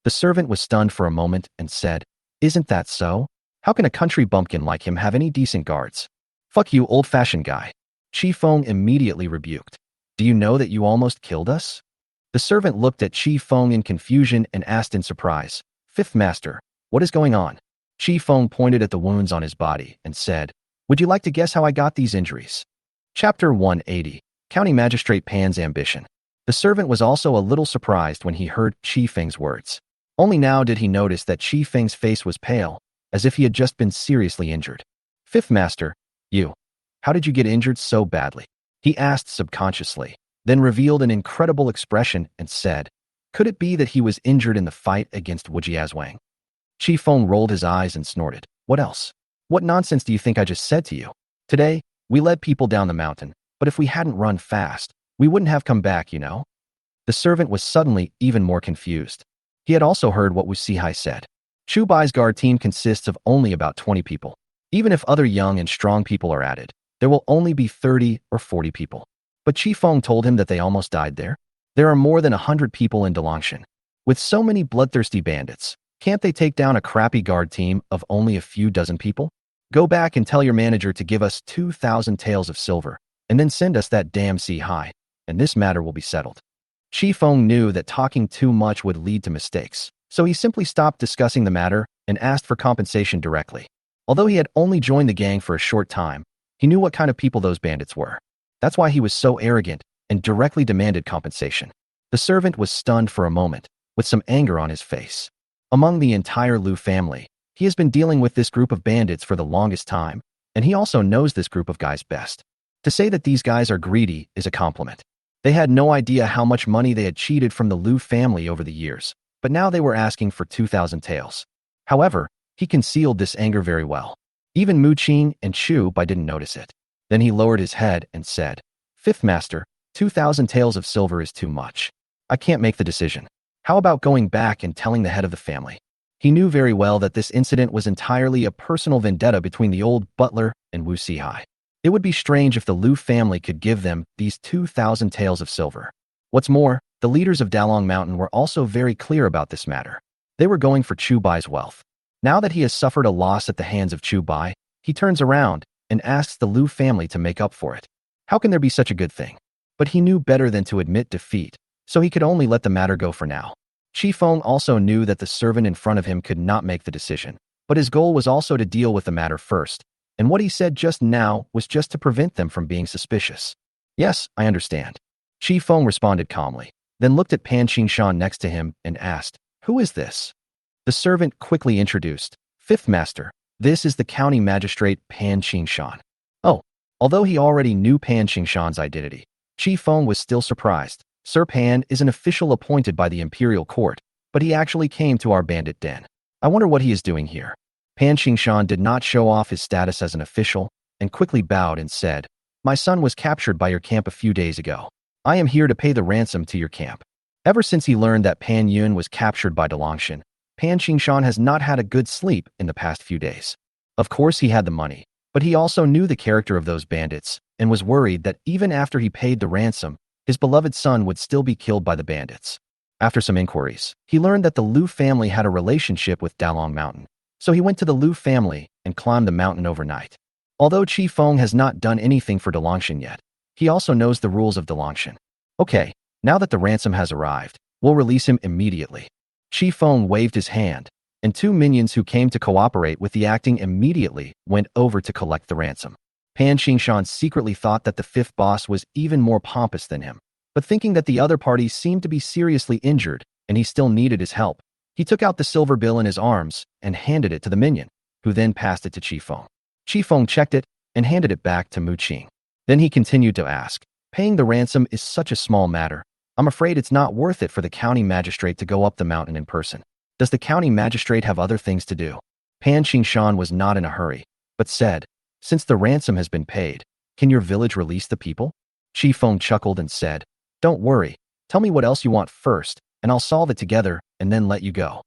The servant was stunned for a moment and said, isn't that so? How can a country bumpkin like him have any decent guards? Fuck you, old-fashioned guy. Chi Feng immediately rebuked. Do you know that you almost killed us? The servant looked at Chi Feng in confusion and asked in surprise, Fifth Master, what is going on? Chi Feng pointed at the wounds on his body and said, would you like to guess how I got these injuries? Chapter 180, County Magistrate Pan's ambition. The servant was also a little surprised when he heard Chi Feng's words. Only now did he notice that Chi Feng's face was pale, as if he had just been seriously injured. Fifth Master, how did you get injured so badly? He asked subconsciously, then revealed an incredible expression and said, could it be that he was injured in the fight against Wu Jiazwang? Chi Feng rolled his eyes and snorted. What else? What nonsense do you think I just said to you? Today, we led people down the mountain, but if we hadn't run fast, we wouldn't have come back, you know? The servant was suddenly even more confused. He had also heard what Wu Sihai said. Chu Bai's guard team consists of only about 20 people. Even if other young and strong people are added, there will only be 30 or 40 people. But Chi Feng told him that they almost died there. There are more than 100 people in Dalangshan. With so many bloodthirsty bandits, can't they take down a crappy guard team of only a few dozen people? Go back and tell your manager to give us 2,000 taels of silver, and then send us that damn Sihai, and this matter will be settled. Chi Feng knew that talking too much would lead to mistakes, so he simply stopped discussing the matter and asked for compensation directly. Although he had only joined the gang for a short time, he knew what kind of people those bandits were. That's why he was so arrogant and directly demanded compensation. The servant was stunned for a moment, with some anger on his face. Among the entire Liu family, he has been dealing with this group of bandits for the longest time, and he also knows this group of guys best. To say that these guys are greedy is a compliment. They had no idea how much money they had cheated from the Liu family over the years, but now they were asking for 2,000 taels. However, he concealed this anger very well. Even Mu Qing and Chu Bai didn't notice it. Then he lowered his head and said, Fifth Master, 2,000 taels of silver is too much. I can't make the decision. How about going back and telling the head of the family? He knew very well that this incident was entirely a personal vendetta between the old butler and Wu Sihai. It would be strange if the Liu family could give them these 2,000 taels of silver. What's more, the leaders of Dalong Mountain were also very clear about this matter. They were going for Chu Bai's wealth. Now that he has suffered a loss at the hands of Chu Bai, he turns around and asks the Liu family to make up for it. How can there be such a good thing? But he knew better than to admit defeat, so he could only let the matter go for now. Chi Feng also knew that the servant in front of him could not make the decision, but his goal was also to deal with the matter first, and what he said just now was just to prevent them from being suspicious. Yes, I understand. Chi Feng responded calmly, then looked at Pan Qingshan next to him and asked, Who is this? The servant quickly introduced, Fifth Master, this is the county magistrate Pan Qingshan. Oh, although he already knew Pan Qingshan's identity, Chi Feng was still surprised. Sir Pan is an official appointed by the imperial court, but he actually came to our bandit den. I wonder what he is doing here. Pan Qingshan did not show off his status as an official and quickly bowed and said, My son was captured by your camp a few days ago. I am here to pay the ransom to your camp. Ever since he learned that Pan Yun was captured by Dalangshan, Pan Qingshan has not had a good sleep in the past few days. Of course he had the money, but he also knew the character of those bandits and was worried that even after he paid the ransom, his beloved son would still be killed by the bandits. After some inquiries, he learned that the Liu family had a relationship with Dalong Mountain, so he went to the Liu family and climbed the mountain overnight. Although Chi Feng has not done anything for Dalangshan yet, he also knows the rules of Dalangshan. Okay, now that the ransom has arrived, we'll release him immediately. Chi Feng waved his hand, and two minions who came to cooperate with the acting immediately went over to collect the ransom. Pan Qingshan secretly thought that the fifth boss was even more pompous than him, but thinking that the other party seemed to be seriously injured and he still needed his help, he took out the silver bill in his arms and handed it to the minion, who then passed it to Chi Feng. Chi Feng checked it and handed it back to Mu Qing. Then he continued to ask, Paying the ransom is such a small matter. I'm afraid it's not worth it for the county magistrate to go up the mountain in person. Does the county magistrate have other things to do? Pan Qingshan was not in a hurry, but said, Since the ransom has been paid, can your village release the people? Chi Feng chuckled and said, Don't worry, tell me what else you want first, and I'll solve it together and then let you go.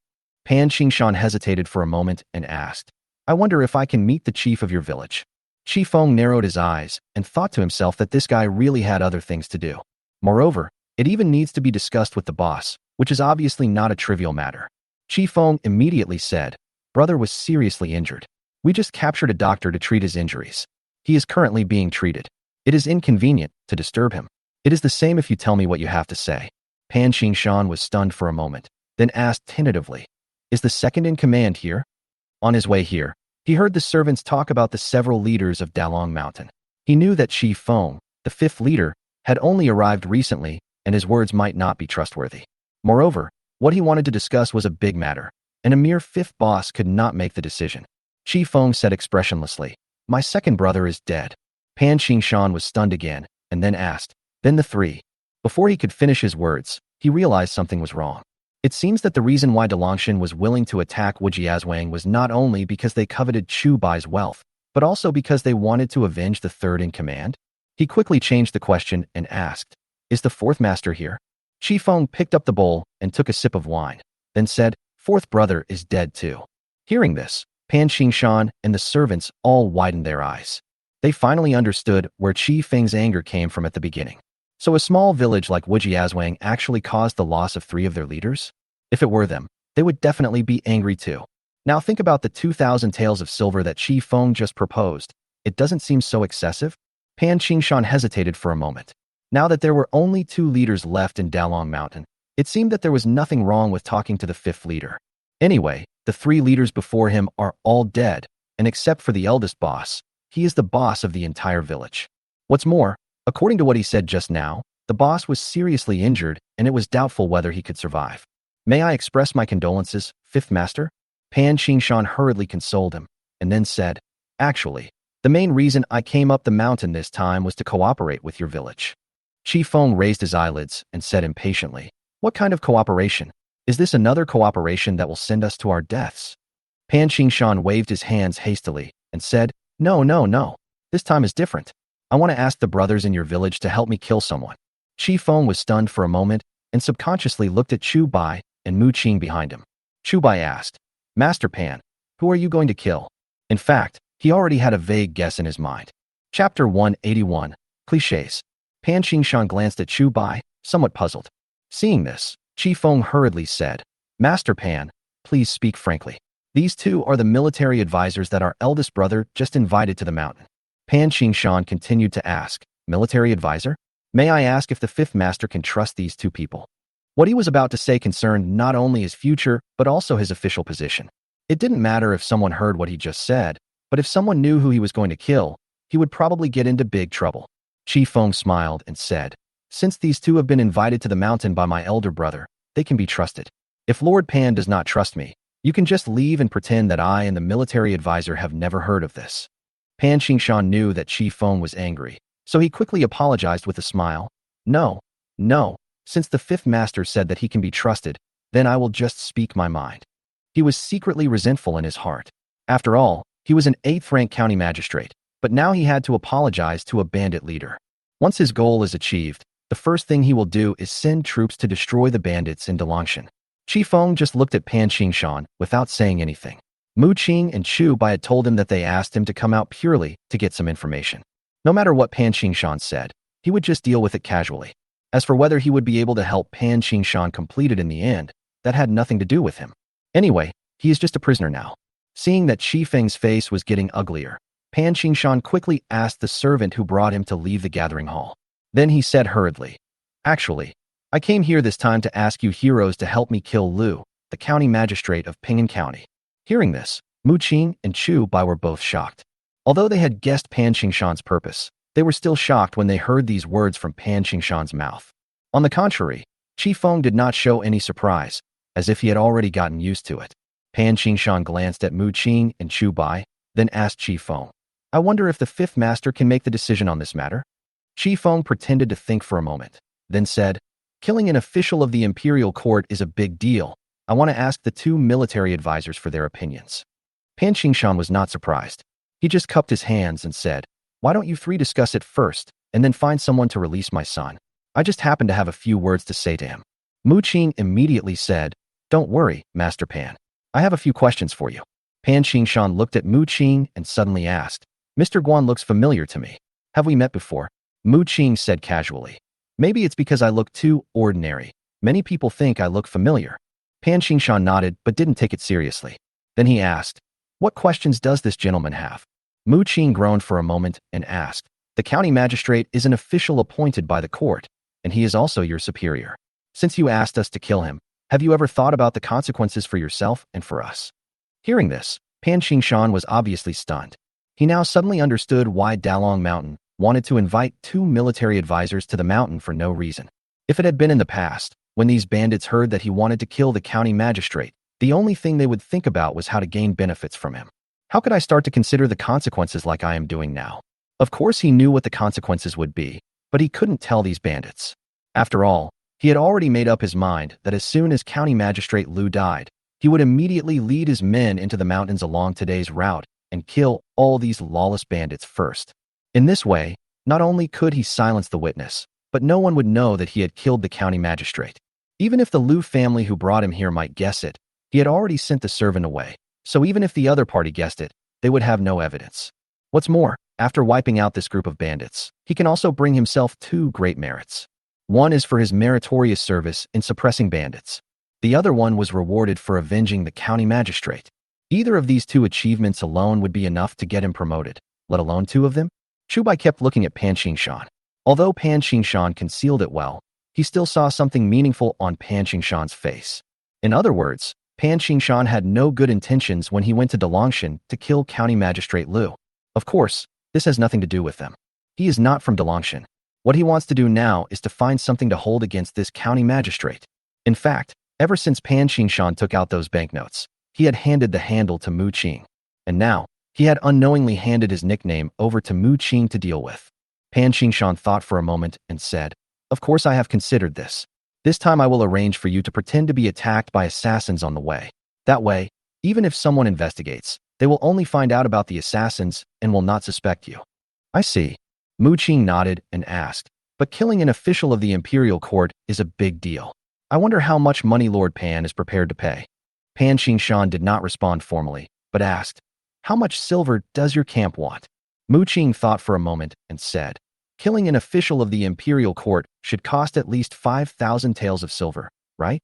Pan Qingshan hesitated for a moment and asked, I wonder if I can meet the chief of your village. Chi Feng narrowed his eyes and thought to himself that this guy really had other things to do. Moreover, it even needs to be discussed with the boss, which is obviously not a trivial matter. Chi Feng immediately said, Brother was seriously injured. We just captured a doctor to treat his injuries. He is currently being treated. It is inconvenient to disturb him. It is the same if you tell me what you have to say. Pan Qingshan was stunned for a moment, then asked tentatively, Is the second in command here? On his way here, he heard the servants talk about the several leaders of Dalong Mountain. He knew that Chi Feng, the fifth leader, had only arrived recently, and his words might not be trustworthy. Moreover, what he wanted to discuss was a big matter, and a mere fifth boss could not make the decision. Chi Feng said expressionlessly, "My second brother is dead." Pan Qingshan was stunned again, and then asked, "Then the three?" Before he could finish his words, he realized something was wrong. It seems that the reason why Dalangshan was willing to attack Wujiazwang was not only because they coveted Chu Bai's wealth, but also because they wanted to avenge the third in command. He quickly changed the question and asked, "Is the fourth master here?" Chi Feng picked up the bowl and took a sip of wine, then said, "Fourth brother is dead too." Hearing this, Pan Qingshan and the servants all widened their eyes. They finally understood where Chi Feng's anger came from at the beginning. So a small village like Wujiazwang actually caused the loss of three of their leaders? If it were them, they would definitely be angry too. Now think about the 2,000 taels of silver that Chi Feng just proposed. It doesn't seem so excessive? Pan Qingshan hesitated for a moment. Now that there were only 2 leaders left in Dalong Mountain, it seemed that there was nothing wrong with talking to the 5th leader. Anyway, the 3 leaders before him are all dead, and except for the eldest boss, he is the boss of the entire village. What's more, according to what he said just now, the boss was seriously injured and it was doubtful whether he could survive. "May I express my condolences, 5th master?" Pan Qingshan hurriedly consoled him, and then said, "Actually, the main reason I came up the mountain this time was to cooperate with your village." Chi Feng raised his eyelids and said impatiently, "What kind of cooperation? Is this another cooperation that will send us to our deaths?" Pan Qingshan waved his hands hastily and said, "No, no, no. This time is different. I want to ask the brothers in your village to help me kill someone." Chi Feng was stunned for a moment and subconsciously looked at Chu Bai and Mu Qing behind him. Chu Bai asked, "Master Pan, who are you going to kill?" In fact, he already had a vague guess in his mind. Chapter 181, Clichés. Pan Qingshan glanced at Chu Bai, somewhat puzzled. Seeing this, Chi Feng hurriedly said, "Master Pan, please speak frankly. These 2 are the military advisors that our eldest brother just invited to the mountain." Pan Qingshan continued to ask, "Military advisor? May I ask if the 5th master can trust these 2 people?" What he was about to say concerned not only his future, but also his official position. It didn't matter if someone heard what he just said, but if someone knew who he was going to kill, he would probably get into big trouble. Chi Feng smiled and said, "Since these 2 have been invited to the mountain by my elder brother, they can be trusted. If Lord Pan does not trust me, you can just leave and pretend that I and the military advisor have never heard of this." Pan Qingshan knew that Chi Feng was angry, so he quickly apologized with a smile. No, since the 5th master said that he can be trusted, then I will just speak my mind." He was secretly resentful in his heart. After all, he was an 8th-rank county magistrate, but now he had to apologize to a bandit leader. Once his goal is achieved, the first thing he will do is send troops to destroy the bandits in Dalangshan. Chi Feng just looked at Pan Qingshan without saying anything. Mu Qing and Chu Bai had told him that they asked him to come out purely to get some information. No matter what Pan Qingshan said, he would just deal with it casually. As for whether he would be able to help Pan Qingshan complete it in the end, that had nothing to do with him. Anyway, he is just a prisoner now. Seeing that Chi Feng's face was getting uglier, Pan Qingshan quickly asked the servant who brought him to leave the gathering hall. Then he said hurriedly, "Actually, I came here this time to ask you heroes to help me kill Lu, the county magistrate of Ping'an County." Hearing this, Mu Qing and Chu Bai were both shocked. Although they had guessed Pan Qingshan's purpose, they were still shocked when they heard these words from Pan Qingshan's mouth. On the contrary, Chi Feng did not show any surprise, as if he had already gotten used to it. Pan Qingshan glanced at Mu Qing and Chu Bai, then asked Chi Feng, "I wonder if the 5th master can make the decision on this matter?" Chi Feng pretended to think for a moment, then said, "Killing an official of the imperial court is a big deal. I want to ask the 2 military advisors for their opinions." Pan Qingshan was not surprised. He just cupped his hands and said, "Why don't you 3 discuss it first, and then find someone to release my son? I just happen to have a few words to say to him." Mu Qing immediately said, "Don't worry, Master Pan. I have a few questions for you." Pan Qingshan looked at Mu Qing and suddenly asked, "Mr. Guan looks familiar to me. Have we met before?" Mu Qing said casually, "Maybe it's because I look too ordinary. Many people think I look familiar." Pan Qingshan nodded but didn't take it seriously. Then he asked, "What questions does this gentleman have?" Mu Qing groaned for a moment and asked, "The county magistrate is an official appointed by the court, and he is also your superior. Since you asked us to kill him, have you ever thought about the consequences for yourself and for us?" Hearing this, Pan Qingshan was obviously stunned. He now suddenly understood why Dalong Mountain wanted to invite 2 military advisors to the mountain for no reason. If it had been in the past, when these bandits heard that he wanted to kill the county magistrate, the only thing they would think about was how to gain benefits from him. How could I start to consider the consequences like I am doing now? Of course he knew what the consequences would be, but he couldn't tell these bandits. After all, he had already made up his mind that as soon as County Magistrate Liu died, he would immediately lead his men into the mountains along today's route and kill all these lawless bandits first. In this way, not only could he silence the witness, but no one would know that he had killed the county magistrate. Even if the Liu family who brought him here might guess it, he had already sent the servant away, so even if the other party guessed it, they would have no evidence. What's more, after wiping out this group of bandits, he can also bring himself 2 great merits. One is for his meritorious service in suppressing bandits. The other one was rewarded for avenging the county magistrate. Either of these 2 achievements alone would be enough to get him promoted, let alone 2 of them. Chu Bai kept looking at Pan Qingshan. Although Pan Qingshan concealed it well, he still saw something meaningful on Pan Qingshan's face. In other words, Pan Qingshan had no good intentions when he went to Dalangshan to kill County Magistrate Liu. Of course, this has nothing to do with them. He is not from Dalangshan. What he wants to do now is to find something to hold against this county magistrate. In fact, ever since Pan Qingshan took out those banknotes, he had handed the handle to Mu Qing. And now, he had unknowingly handed his nickname over to Mu Qing to deal with. Pan Qingshan thought for a moment and said, "Of course I have considered this. This time I will arrange for you to pretend to be attacked by assassins on the way. That way, even if someone investigates, they will only find out about the assassins and will not suspect you." "I see." Mu Qing nodded and asked, "But killing an official of the imperial court is a big deal. I wonder how much money Lord Pan is prepared to pay." Pan Qingshan did not respond formally, but asked, "How much silver does your camp want?" Mu Qing thought for a moment and said, "Killing an official of the imperial court should cost at least 5,000 taels of silver, right?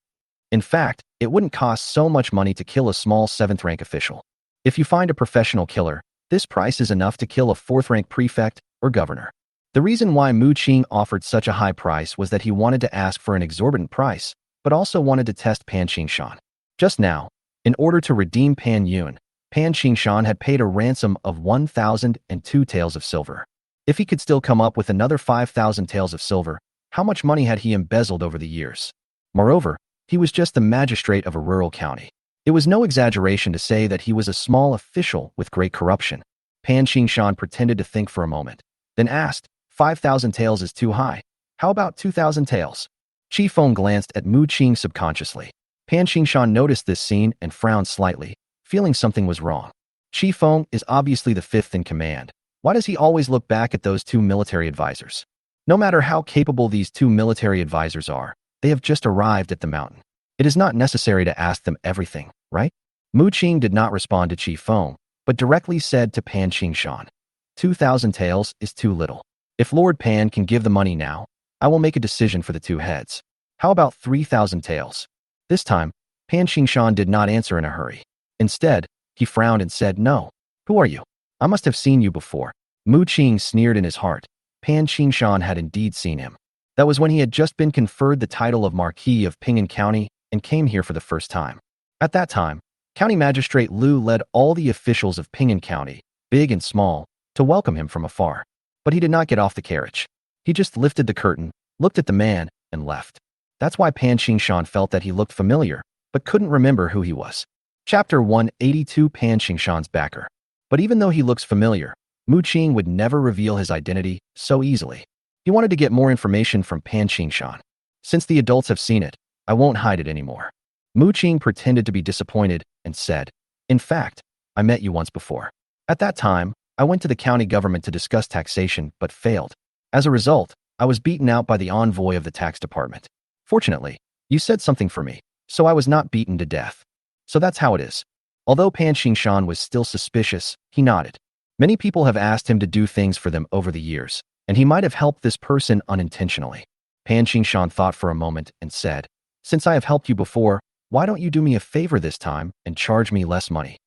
In fact, it wouldn't cost so much money to kill a small 7th-rank official. If you find a professional killer, this price is enough to kill a 4th-rank prefect or governor." The reason why Mu Qing offered such a high price was that he wanted to ask for an exorbitant price, but also wanted to test Pan Qingshan. Just now, in order to redeem Pan Yun, Pan Qingshan had paid a ransom of 1,002 taels of silver. If he could still come up with another 5,000 taels of silver, how much money had he embezzled over the years? Moreover, he was just the magistrate of a rural county. It was no exaggeration to say that he was a small official with great corruption. Pan Qingshan pretended to think for a moment, then asked, 5,000 taels is too high. How about 2,000 taels? Chi Feng glanced at Mu Qing subconsciously. Pan Qingshan noticed this scene and frowned slightly, feeling something was wrong. Chi Feng is obviously the 5th in command. Why does he always look back at those 2 military advisors? No matter how capable these 2 military advisors are, they have just arrived at the mountain. It is not necessary to ask them everything, right? Mu Qing did not respond to Chi Feng, but directly said to Pan Qingshan, 2,000 taels is too little. If Lord Pan can give the money now, I will make a decision for the 2 heads. How about 3,000 taels? This time, Pan Qingshan did not answer in a hurry. Instead, he frowned and said, "No. Who are you? I must have seen you before." Mu Qing sneered in his heart. Pan Qingshan had indeed seen him. That was when he had just been conferred the title of Marquis of Ping'an County and came here for the first time. At that time, County Magistrate Liu led all the officials of Ping'an County, big and small, to welcome him from afar. But he did not get off the carriage. He just lifted the curtain, looked at the man, and left. That's why Pan Qingshan felt that he looked familiar, but couldn't remember who he was. Chapter 182 Pan Qingshan's Backer. But even though he looks familiar, Mu Qing would never reveal his identity so easily. He wanted to get more information from Pan Qingshan. Since the adults have seen it, I won't hide it anymore. Mu Qing pretended to be disappointed and said, "In fact, I met you once before. At that time, I went to the county government to discuss taxation but failed. As a result, I was beaten out by the envoy of the tax department. Fortunately, you said something for me, so I was not beaten to death. So that's how it is." Although Pan Qingshan was still suspicious, he nodded. Many people have asked him to do things for them over the years, and he might have helped this person unintentionally. Pan Qingshan thought for a moment and said, "Since I have helped you before, why don't you do me a favor this time and charge me less money?"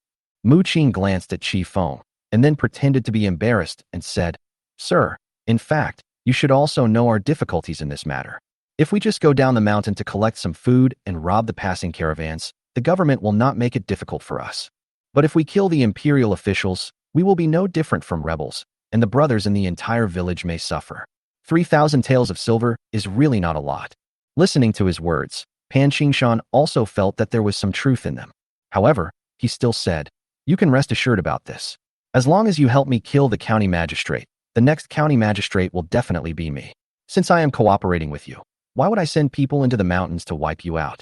Mu Qing glanced at Chi Feng, and then pretended to be embarrassed and said, "Sir, in fact, you should also know our difficulties in this matter. If we just go down the mountain to collect some food and rob the passing caravans, the government will not make it difficult for us. But if we kill the imperial officials, we will be no different from rebels, and the brothers in the entire village may suffer. 3,000 taels of silver is really not a lot. Listening to his words, Pan Qingshan also felt that there was some truth in them. However, he still said, "You can rest assured about this. As long as you help me kill the county magistrate, the next county magistrate will definitely be me. Since I am cooperating with you, why would I send people into the mountains to wipe you out?"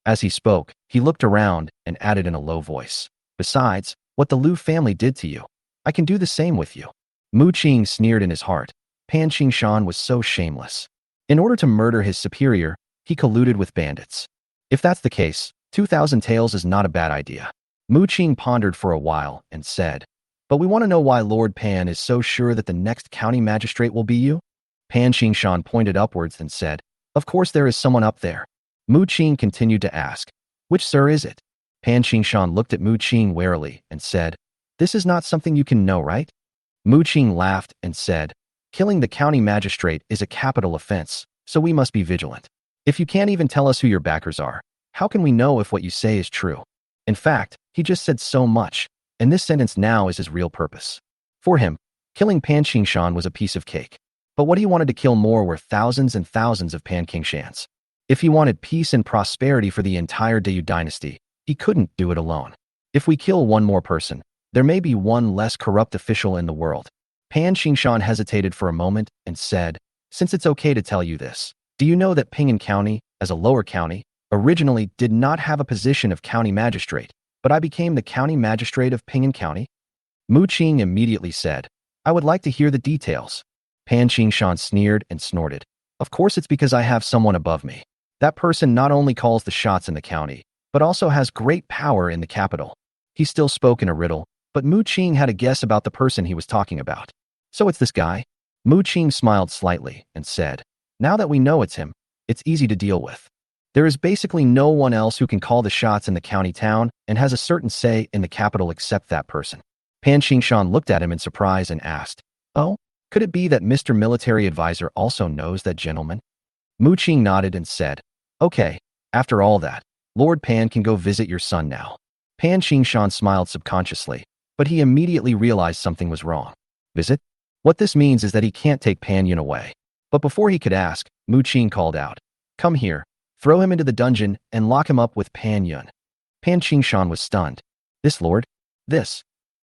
As he spoke, he looked around and added in a low voice, "Besides, what the Liu family did to you, I can do the same with you." Mu Qing sneered in his heart. Pan Qingshan was so shameless. In order to murder his superior, he colluded with bandits. If that's the case, 2,000 taels is not a bad idea. Mu Qing pondered for a while and said, "But we want to know why Lord Pan is so sure that the next county magistrate will be you?" Pan Qingshan pointed upwards and said, "Of course there is someone up there." Mu Qing continued to ask, "Which sir is it?" Pan Qingshan looked at Mu Qing warily and said, "This is not something you can know, right?" Mu Qing laughed and said, "Killing the county magistrate is a capital offense, so we must be vigilant. If you can't even tell us who your backers are, how can we know if what you say is true?" In fact, he just said so much, and this sentence now is his real purpose. For him, killing Pan Qingshan was a piece of cake. But what he wanted to kill more were thousands and thousands of Pan Qingshans. If he wanted peace and prosperity for the entire Dayu dynasty, he couldn't do it alone. If we kill one more person, there may be one less corrupt official in the world. Pan Qingshan hesitated for a moment and said, "Since it's okay to tell you this, do you know that Ping'an County, as a lower county, originally did not have a position of county magistrate, but I became the county magistrate of Ping'an County?" Mu Qing immediately said, "I would like to hear the details." Pan Qingshan sneered and snorted. "Of course it's because I have someone above me. That person not only calls the shots in the county, but also has great power in the capital." He still spoke in a riddle, but Mu Qing had a guess about the person he was talking about. "So it's this guy?" Mu Qing smiled slightly and said, "Now that we know it's him, it's easy to deal with. There is basically no one else who can call the shots in the county town and has a certain say in the capital except that person." Pan Qingshan looked at him in surprise and asked, "Oh, could it be that Mr. Military Advisor also knows that gentleman?" Mu Qing nodded and said, "Okay, after all that, Lord Pan can go visit your son now." Pan Qingshan smiled subconsciously, but he immediately realized something was wrong. "Visit?" What this means is that he can't take Pan Yun away. But before he could ask, Mu Qing called out, "Come here, throw him into the dungeon and lock him up with Pan Yun." Pan Qingshan was stunned. "This lord? This?"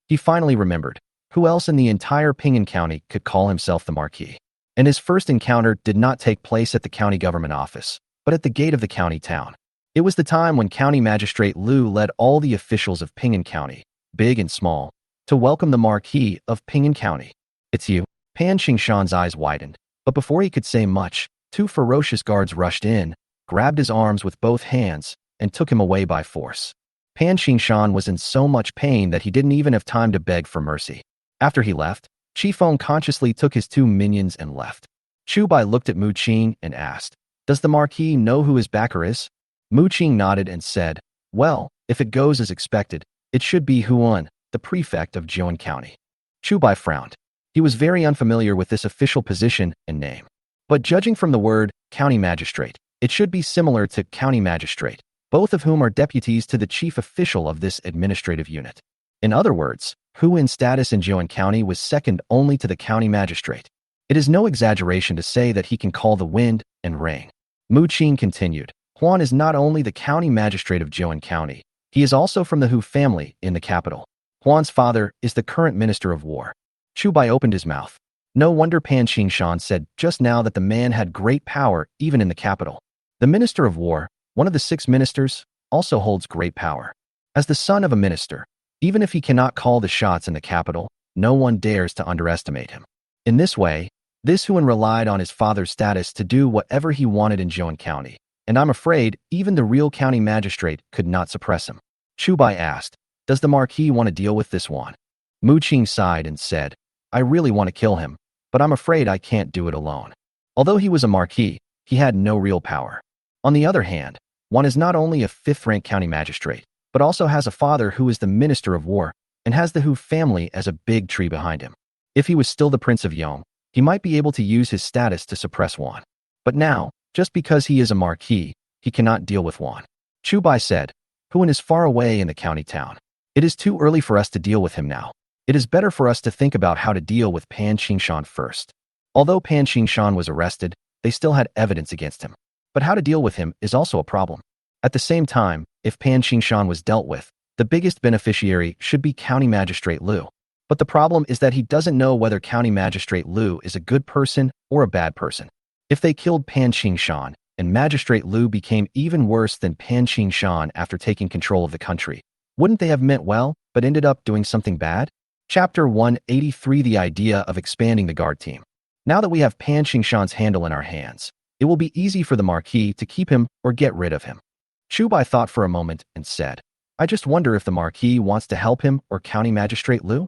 He finally remembered. Who else in the entire Ping'an County could call himself the Marquis? And his first encounter did not take place at the county government office, but at the gate of the county town. It was the time when County Magistrate Liu led all the officials of Ping'an County, big and small, to welcome the Marquis of Ping'an County. "It's you." Pan Qingshan's eyes widened, but before he could say much, two ferocious guards rushed in, grabbed his arms with both hands, and took him away by force. Pan Qingshan was in so much pain that he didn't even have time to beg for mercy. After he left, Qifeng consciously took his two minions and left. Chu Bai looked at Mu Qing and asked, "Does the Marquis know who his backer is?" Mu Qing nodded and said, "Well, if it goes as expected, it should be Huan, the prefect of Jiuan County." Chu Bai frowned. He was very unfamiliar with this official position and name. But judging from the word county magistrate, it should be similar to county magistrate, both of whom are deputies to the chief official of this administrative unit. In other words, Huan's status in Jiuan County was second only to the county magistrate. It is no exaggeration to say that he can call the wind and rain. Mu Qing continued, "Huan is not only the county magistrate of Jiuan County, he is also from the Hu family in the capital. Huan's father is the current minister of war." Chu Bai opened his mouth. No wonder Pan Qingshan said just now that the man had great power even in the capital. The minister of war, one of the 6 ministers, also holds great power. As the son of a minister, even if he cannot call the shots in the capital, no one dares to underestimate him. In this way, this Huan relied on his father's status to do whatever he wanted in Jiuan County, and I'm afraid even the real county magistrate could not suppress him. Chu Bai asked, "Does the Marquis want to deal with this one?" Mu Qing sighed and said, "I really want to kill him, but I'm afraid I can't do it alone." Although he was a Marquis, he had no real power. On the other hand, one is not only a 5th-rank county magistrate, but also has a father who is the minister of war and has the Hu family as a big tree behind him. If he was still the Prince of Yong, he might be able to use his status to suppress Wan. But now, just because he is a Marquis, he cannot deal with Wan. Chu Bai said, "Huan is far away in the county town. It is too early for us to deal with him now. It is better for us to think about how to deal with Pan Qingshan first. Although Pan Qingshan was arrested, they still had evidence against him. But how to deal with him is also a problem. At the same time, if Pan Qingshan was dealt with, the biggest beneficiary should be County Magistrate Liu. But the problem is that he doesn't know whether County Magistrate Liu is a good person or a bad person. If they killed Pan Qingshan, and Magistrate Liu became even worse than Pan Qingshan after taking control of the country, wouldn't they have meant well, but ended up doing something bad? Chapter 183: The idea of expanding the guard team. Now that we have Pan Qingshan's handle in our hands, it will be easy for the Marquis to keep him or get rid of him. Chu Bai thought for a moment and said, I just wonder if the Marquis wants to help him or County Magistrate Liu?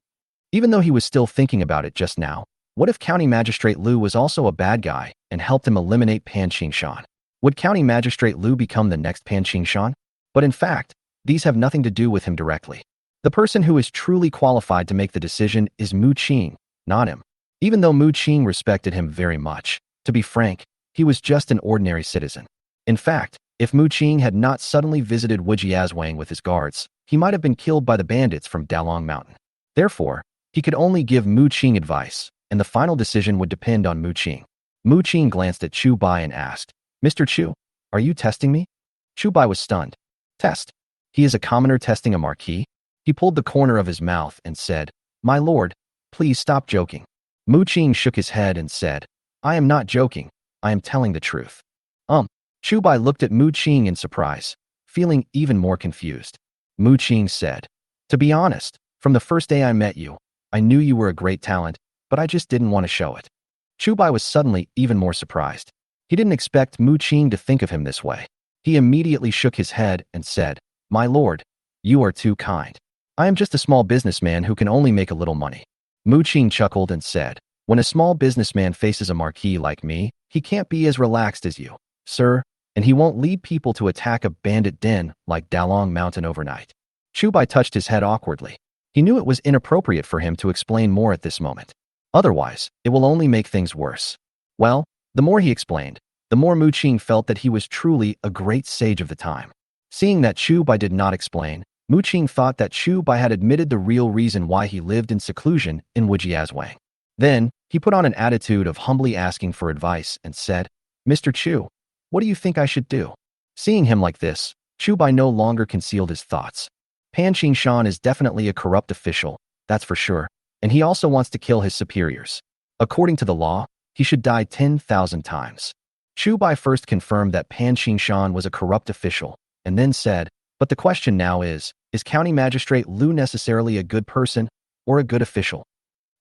Even though he was still thinking about it just now, what if County Magistrate Liu was also a bad guy and helped him eliminate Pan Qingshan? Would County Magistrate Liu become the next Pan Qingshan? But in fact, these have nothing to do with him directly. The person who is truly qualified to make the decision is Mu Qing, not him. Even though Mu Qing respected him very much, to be frank, he was just an ordinary citizen. In fact, if Mu Qing had not suddenly visited Wujiazwang with his guards, he might have been killed by the bandits from Dalong Mountain. Therefore, he could only give Mu Qing advice, and the final decision would depend on Mu Qing. Mu Qing glanced at Chu Bai and asked, Mr. Chu, are you testing me? Chu Bai was stunned. Test? He is a commoner testing a marquis? He pulled the corner of his mouth and said, My lord, please stop joking. Mu Qing shook his head and said, I am not joking, I am telling the truth. Chu Bai looked at Mu Qing in surprise, feeling even more confused. Mu Qing said, To be honest, from the first day I met you, I knew you were a great talent, but I just didn't want to show it. Chu Bai was suddenly even more surprised. He didn't expect Mu Qing to think of him this way. He immediately shook his head and said, My lord, you are too kind. I am just a small businessman who can only make a little money. Mu Qing chuckled and said, When a small businessman faces a marquis like me, he can't be as relaxed as you, sir, and he won't lead people to attack a bandit den like Dalong Mountain overnight. Chu Bai touched his head awkwardly. He knew it was inappropriate for him to explain more at this moment. Otherwise, it will only make things worse. Well, the more he explained, the more Mu Qing felt that he was truly a great sage of the time. Seeing that Chu Bai did not explain, Mu Qing thought that Chu Bai had admitted the real reason why he lived in seclusion in Wujiazwang. Then, he put on an attitude of humbly asking for advice and said, Mr. Chu, what do you think I should do? Seeing him like this, Chu Bai no longer concealed his thoughts. Pan Qingshan is definitely a corrupt official, that's for sure, and he also wants to kill his superiors. According to the law, he should die 10,000 times. Chu Bai first confirmed that Pan Qingshan was a corrupt official, and then said, But the question now is County Magistrate Liu necessarily a good person or a good official?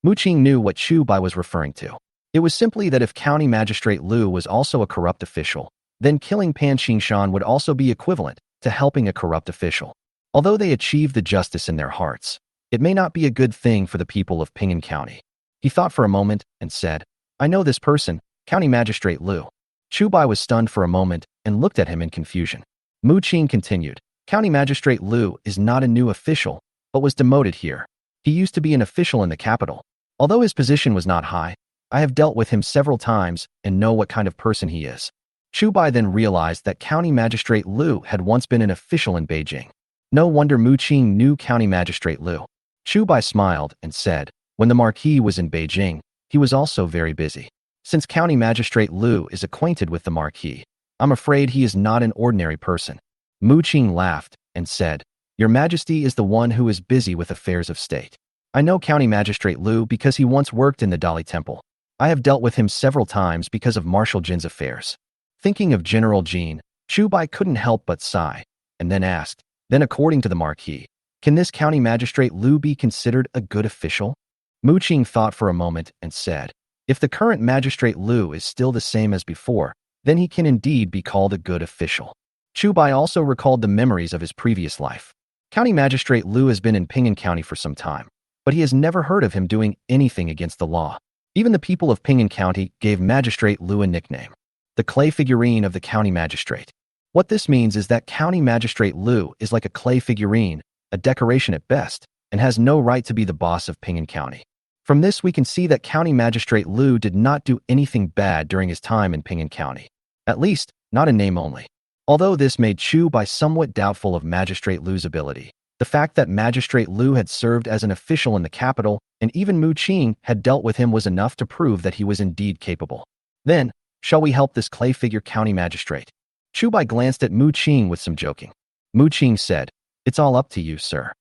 Mu Qing knew what Chu Bai was referring to. It was simply that if County Magistrate Liu was also a corrupt official, then killing Pan Qingshan would also be equivalent to helping a corrupt official. Although they achieved the justice in their hearts, it may not be a good thing for the people of Pingan County. He thought for a moment and said, I know this person, County Magistrate Liu. Chu Bai was stunned for a moment and looked at him in confusion. Mu Qing continued, County Magistrate Liu is not a new official, but was demoted here. He used to be an official in the capital. Although his position was not high, I have dealt with him several times and know what kind of person he is. Chu Bai then realized that County Magistrate Liu had once been an official in Beijing. No wonder Mu Qing knew County Magistrate Liu. Chu Bai smiled and said, When the Marquis was in Beijing, he was also very busy. Since County Magistrate Liu is acquainted with the Marquis, I'm afraid he is not an ordinary person. Mu Qing laughed and said, Your Majesty is the one who is busy with affairs of state. I know County Magistrate Liu because he once worked in the Dali Temple. I have dealt with him several times because of Marshal Jin's affairs. Thinking of General Jin, Chu Bai couldn't help but sigh, and then asked, Then according to the Marquis, can this County Magistrate Liu be considered a good official? Mu Qing thought for a moment and said, If the current Magistrate Liu is still the same as before, then he can indeed be called a good official. Chu Bai also recalled the memories of his previous life. County Magistrate Liu has been in Pingan County for some time, but he has never heard of him doing anything against the law. Even the people of Pingan County gave Magistrate Liu a nickname, the clay figurine of the county magistrate. What this means is that County Magistrate Liu is like a clay figurine, a decoration at best, and has no right to be the boss of Pingan County. From this we can see that County Magistrate Liu did not do anything bad during his time in Pingan County. At least, not in name only. Although this made Chu Bai somewhat doubtful of Magistrate Liu's ability, The fact that Magistrate Liu had served as an official in the capital and even Mu Qing had dealt with him was enough to prove that he was indeed capable. Then, shall we help this clay figure county magistrate? Chu Bai glanced at Mu Qing with some joking. Mu Qing said, "It's all up to you, sir."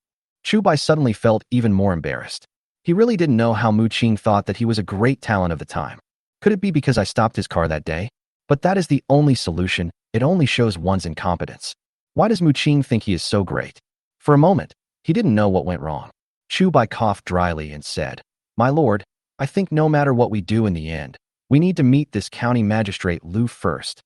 Chu Bai suddenly felt even more embarrassed. He really didn't know how Mu Qing thought that he was a great talent of the time. Could it be because I stopped his car that day? But that is the only solution. It only shows one's incompetence. Why does Mu Qing think he is so great? For a moment, he didn't know what went wrong. Chu Bai coughed dryly and said, "My lord, I think no matter what we do in the end, we need to meet this county magistrate Liu first."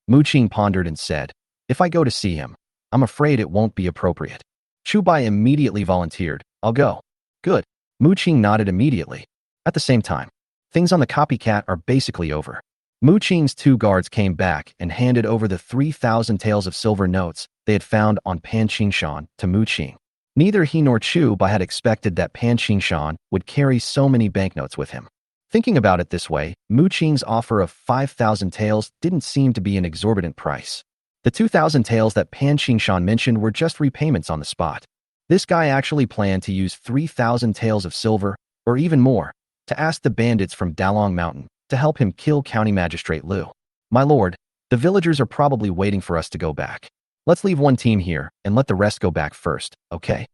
Mu Qing pondered and said, "If I go to see him, I'm afraid it won't be appropriate." Chu Bai immediately volunteered, "I'll go." Good. Mu Qing nodded immediately. At the same time, things on the copycat are basically over. Mu Qing's 2 guards came back and handed over the 3,000 taels of silver notes they had found on Pan Qingshan to Mu Qing. Neither he nor Chu Bai had expected that Pan Qingshan would carry so many banknotes with him. Thinking about it this way, Mu Qing's offer of 5,000 taels didn't seem to be an exorbitant price. The 2,000 taels that Pan Qingshan mentioned were just repayments on the spot. This guy actually planned to use 3,000 taels of silver, or even more, to ask the bandits from Dalong Mountain to help him kill County Magistrate Liu. "My lord, the villagers are probably waiting for us to go back. Let's leave one team here and let the rest go back first, okay?"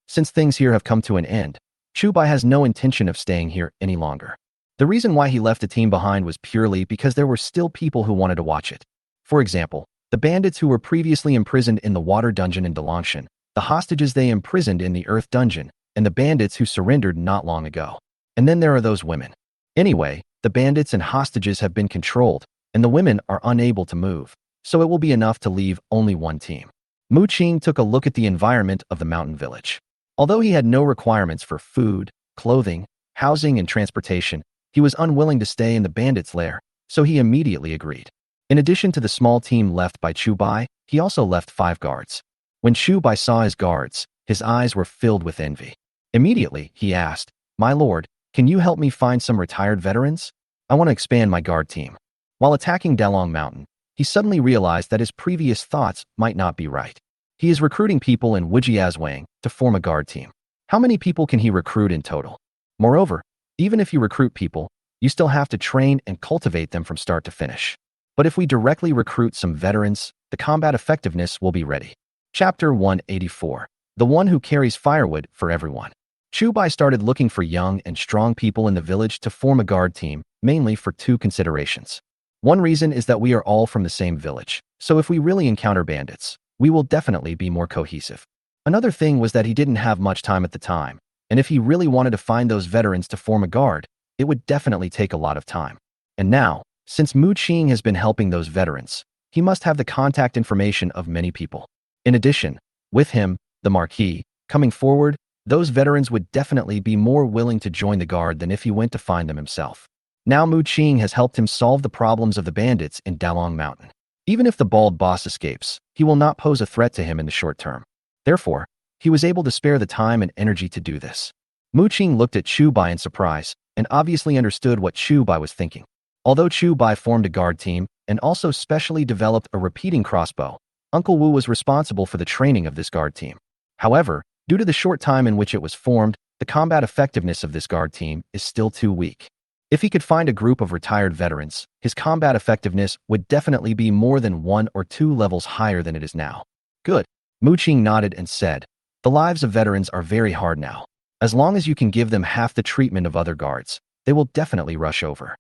Since things here have come to an end, Chu Bai has no intention of staying here any longer. The reason why he left the team behind was purely because there were still people who wanted to watch it. For example, the bandits who were previously imprisoned in the water dungeon in Dalangshan, the hostages they imprisoned in the earth dungeon, and the bandits who surrendered not long ago. And then there are those women. Anyway, the bandits and hostages have been controlled, and the women are unable to move, so it will be enough to leave only one team. Mu Qing took a look at the environment of the mountain village. Although he had no requirements for food, clothing, housing, and transportation, he was unwilling to stay in the bandits' lair, so he immediately agreed. In addition to the small team left by Chu Bai, he also left 5 guards. When Chu Bai saw his guards, his eyes were filled with envy. Immediately, he asked, "My lord, can you help me find some retired veterans? I want to expand my guard team." While attacking Dalong Mountain, he suddenly realized that his previous thoughts might not be right. He is recruiting people in Wujiazwang to form a guard team. How many people can he recruit in total? Moreover, even if you recruit people, you still have to train and cultivate them from start to finish. But if we directly recruit some veterans, the combat effectiveness will be ready. Chapter 184. The one who carries firewood for everyone. Chu Bai started looking for young and strong people in the village to form a guard team, mainly for 2 considerations. One reason is that we are all from the same village, so if we really encounter bandits, we will definitely be more cohesive. Another thing was that he didn't have much time at the time, and if he really wanted to find those veterans to form a guard, it would definitely take a lot of time. And now, since Mu Qing has been helping those veterans, he must have the contact information of many people. In addition, with him, the Marquis, coming forward, those veterans would definitely be more willing to join the guard than if he went to find them himself. Now Mu Qing has helped him solve the problems of the bandits in Dalong Mountain. Even if the bald boss escapes, he will not pose a threat to him in the short term. Therefore, he was able to spare the time and energy to do this. Mu Qing looked at Chu Bai in surprise and obviously understood what Chu Bai was thinking. Although Chu Bai formed a guard team and also specially developed a repeating crossbow, Uncle Wu was responsible for the training of this guard team. However, due to the short time in which it was formed, the combat effectiveness of this guard team is still too weak. If he could find a group of retired veterans, his combat effectiveness would definitely be more than 1 or 2 levels higher than it is now. Good. Mu Qing nodded and said, "The lives of veterans are very hard now. As long as you can give them half the treatment of other guards, they will definitely rush over."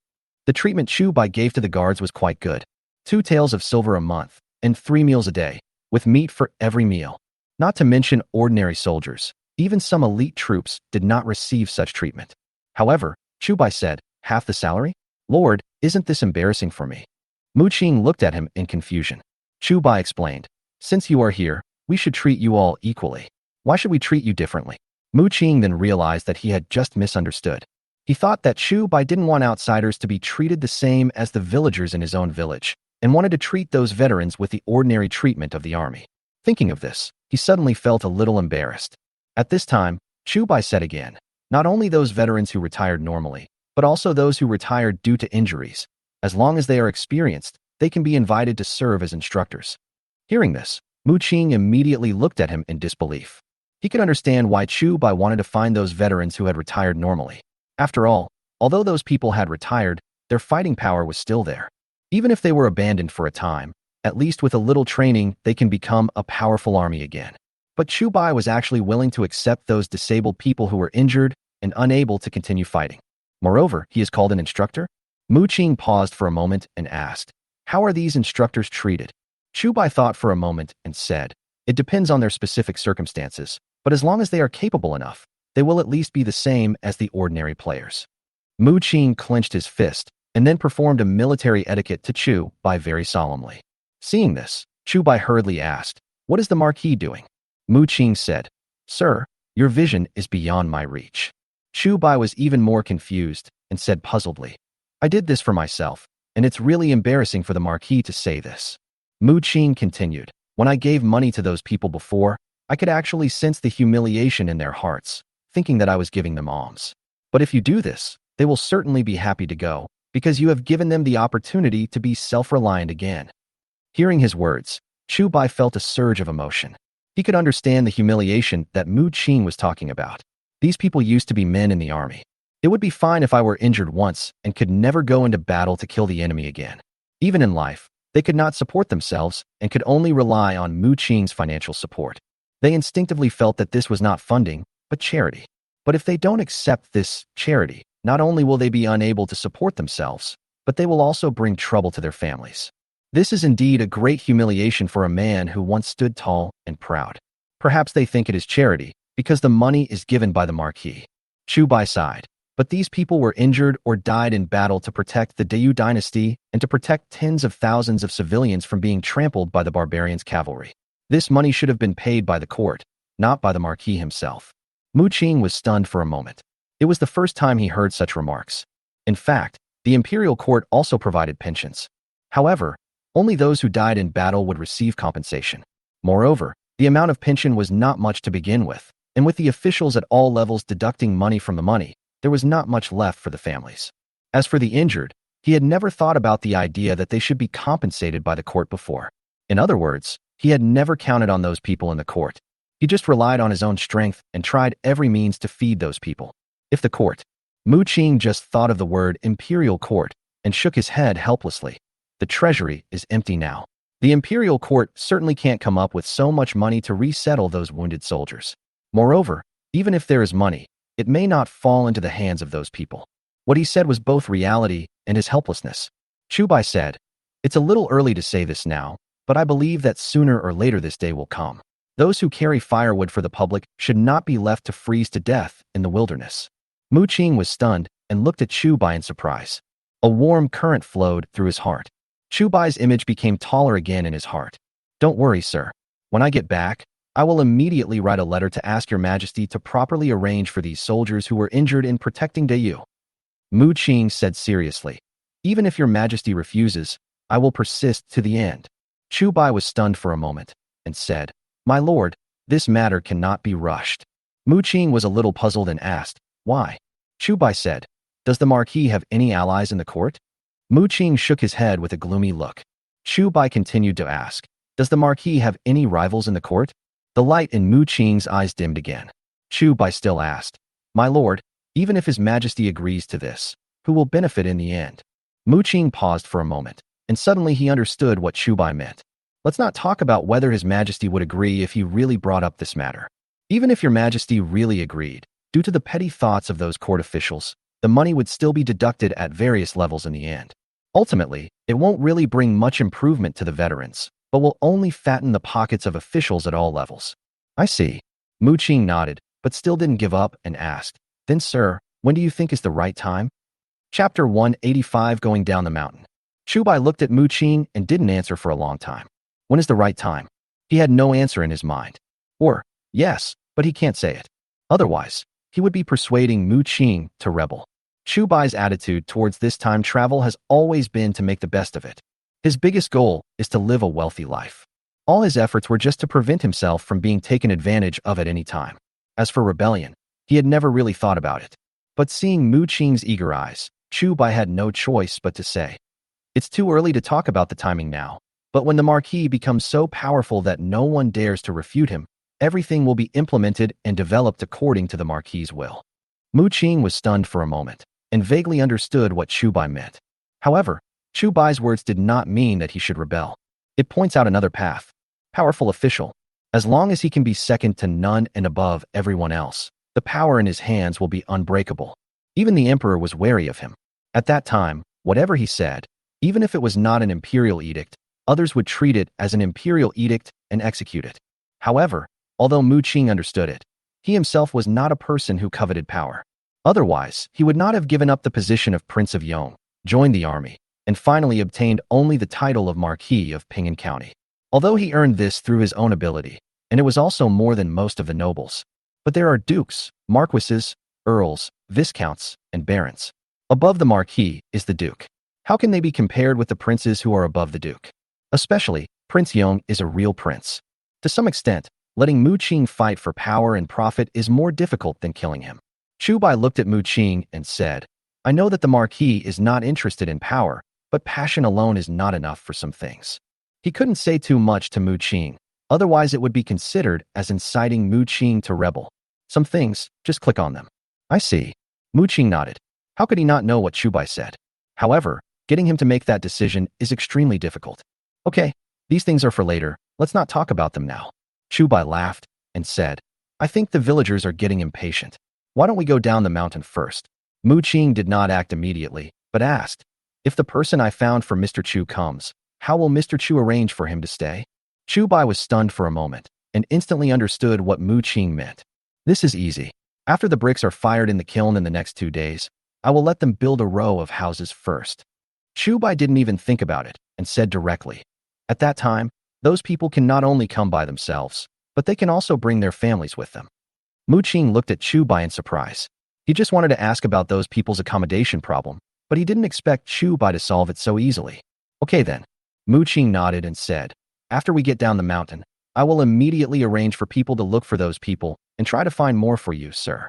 The treatment Chu Bai gave to the guards was quite good. 2 taels of silver a month, and 3 meals a day, with meat for every meal. Not to mention ordinary soldiers, even some elite troops did not receive such treatment. However, Chu Bai said, "Half the salary? Lord, isn't this embarrassing for me?" Mu Qing looked at him in confusion. Chu Bai explained, "Since you are here, we should treat you all equally. Why should we treat you differently?" Mu Qing then realized that he had just misunderstood. He thought that Chu Bai didn't want outsiders to be treated the same as the villagers in his own village, and wanted to treat those veterans with the ordinary treatment of the army. Thinking of this, he suddenly felt a little embarrassed. At this time, Chu Bai said again, "Not only those veterans who retired normally, but also those who retired due to injuries. As long as they are experienced, they can be invited to serve as instructors." Hearing this, Mu Qing immediately looked at him in disbelief. He could understand why Chu Bai wanted to find those veterans who had retired normally. After all, although those people had retired, their fighting power was still there. Even if they were abandoned for a time, at least with a little training, they can become a powerful army again. But Chu Bai was actually willing to accept those disabled people who were injured and unable to continue fighting. Moreover, he is called an instructor? Mu Qing paused for a moment and asked, "How are these instructors treated?" Chu Bai thought for a moment and said, "It depends on their specific circumstances, but as long as they are capable enough, they will at least be the same as the ordinary players." Mu Qing clenched his fist and then performed a military etiquette to Chu Bai very solemnly. Seeing this, Chu Bai hurriedly asked, "What is the Marquis doing?" Mu Qing said, "Sir, your vision is beyond my reach." Chu Bai was even more confused and said puzzledly, "I did this for myself, and it's really embarrassing for the Marquis to say this." Mu Qing continued, "When I gave money to those people before, I could actually sense the humiliation in their hearts, thinking that I was giving them alms. But if you do this, they will certainly be happy to go, because you have given them the opportunity to be self-reliant again." Hearing his words, Chu Bai felt a surge of emotion. He could understand the humiliation that Mu Qing was talking about. These people used to be men in the army. It would be fine if I were injured once and could never go into battle to kill the enemy again. Even in life, they could not support themselves and could only rely on Mu Qing's financial support. They instinctively felt that this was not funding, but charity. But if they don't accept this charity, not only will they be unable to support themselves, but they will also bring trouble to their families. This is indeed a great humiliation for a man who once stood tall and proud. Perhaps they think it is charity, because the money is given by the Marquis. Chu Bai sighed. But these people were injured or died in battle to protect the Dayu dynasty and to protect tens of thousands of civilians from being trampled by the barbarians' cavalry. This money should have been paid by the court, not by the Marquis himself. Mu Qing was stunned for a moment. It was the first time he heard such remarks. In fact, the imperial court also provided pensions. However, only those who died in battle would receive compensation. Moreover, the amount of pension was not much to begin with, and with the officials at all levels deducting money from the money, there was not much left for the families. As for the injured, he had never thought about the idea that they should be compensated by the court before. In other words, he had never counted on those people in the court. He just relied on his own strength and tried every means to feed those people. If the court, Mu Qing just thought of the word imperial court and shook his head helplessly. The treasury is empty now. The imperial court certainly can't come up with so much money to resettle those wounded soldiers. Moreover, even if there is money, it may not fall into the hands of those people. What he said was both reality and his helplessness. Chu Bai said, "It's a little early to say this now, but I believe that sooner or later this day will come. Those who carry firewood for the public should not be left to freeze to death in the wilderness." Mu Qing was stunned and looked at Chu Bai in surprise. A warm current flowed through his heart. Chu Bai's image became taller again in his heart. "Don't worry, sir. When I get back, I will immediately write a letter to ask your majesty to properly arrange for these soldiers who were injured in protecting Dayu." Mu Qing said seriously, "Even if your majesty refuses, I will persist to the end." Chu Bai was stunned for a moment and said, "My lord, this matter cannot be rushed." Mu Qing was a little puzzled and asked, "Why?" Chu Bai said, "Does the Marquis have any allies in the court?" Mu Qing shook his head with a gloomy look. Chu Bai continued to ask, "Does the Marquis have any rivals in the court?" The light in Mu Qing's eyes dimmed again. Chu Bai still asked, "My lord, even if his majesty agrees to this, who will benefit in the end?" Mu Qing paused for a moment, and suddenly he understood what Chu Bai meant. "Let's not talk about whether his majesty would agree if he really brought up this matter. Even if your majesty really agreed, due to the petty thoughts of those court officials, the money would still be deducted at various levels in the end. Ultimately, it won't really bring much improvement to the veterans, but will only fatten the pockets of officials at all levels." "I see." Mu Qing nodded, but still didn't give up and asked, "Then sir, when do you think is the right time?" Chapter 185, Going Down the Mountain. Chu Bai looked at Mu Qing and didn't answer for a long time. When is the right time? He had no answer in his mind. Or, yes, but he can't say it. Otherwise, he would be persuading Mu Qing to rebel. Chu Bai's attitude towards this time travel has always been to make the best of it. His biggest goal is to live a wealthy life. All his efforts were just to prevent himself from being taken advantage of at any time. As for rebellion, he had never really thought about it. But seeing Mu Qing's eager eyes, Chu Bai had no choice but to say, "It's too early to talk about the timing now, but when the Marquis becomes so powerful that no one dares to refute him, Everything will be implemented and developed according to the Marquis's will. Mu Qing was stunned for a moment and vaguely understood what Chu Bai meant. However, Chu Bai's words did not mean that he should rebel. It points out another path. Powerful official. As long as he can be second to none and above everyone else, the power in his hands will be unbreakable. Even the emperor was wary of him. At that time, whatever he said, even if it was not an imperial edict, others would treat it as an imperial edict and execute it. However, although Mu Qing understood it, he himself was not a person who coveted power. Otherwise, he would not have given up the position of Prince of Yong, joined the army, and finally obtained only the title of Marquis of Ping'an County. Although he earned this through his own ability, and it was also more than most of the nobles. But there are dukes, marquises, earls, viscounts, and barons. Above the marquis is the duke. How can they be compared with the princes who are above the duke? Especially, Prince Yong is a real prince. To some extent, letting Mu Qing fight for power and profit is more difficult than killing him. Chu Bai looked at Mu Qing and said, I know that the marquis is not interested in power, but passion alone is not enough for some things. He couldn't say too much to Mu Qing, otherwise it would be considered as inciting Mu Qing to rebel. Some things, just click on them. I see. Mu Qing nodded. How could he not know what Chu Bai said? However, getting him to make that decision is extremely difficult. Okay, these things are for later, let's not talk about them now. Chu Bai laughed and said, I think the villagers are getting impatient. Why don't we go down the mountain first? Mu Qing did not act immediately, but asked, if the person I found for Mr. Chu comes, how will Mr. Chu arrange for him to stay? Chu Bai was stunned for a moment and instantly understood what Mu Qing meant. This is easy. After the bricks are fired in the kiln in the next 2 days, I will let them build a row of houses first. Chu Bai didn't even think about it and said directly, at that time, those people can not only come by themselves, but they can also bring their families with them. Mu Qing looked at Chu Bai in surprise. He just wanted to ask about those people's accommodation problem, but he didn't expect Chu Bai to solve it so easily. Okay then. Mu Qing nodded and said, after we get down the mountain, I will immediately arrange for people to look for those people and try to find more for you, sir.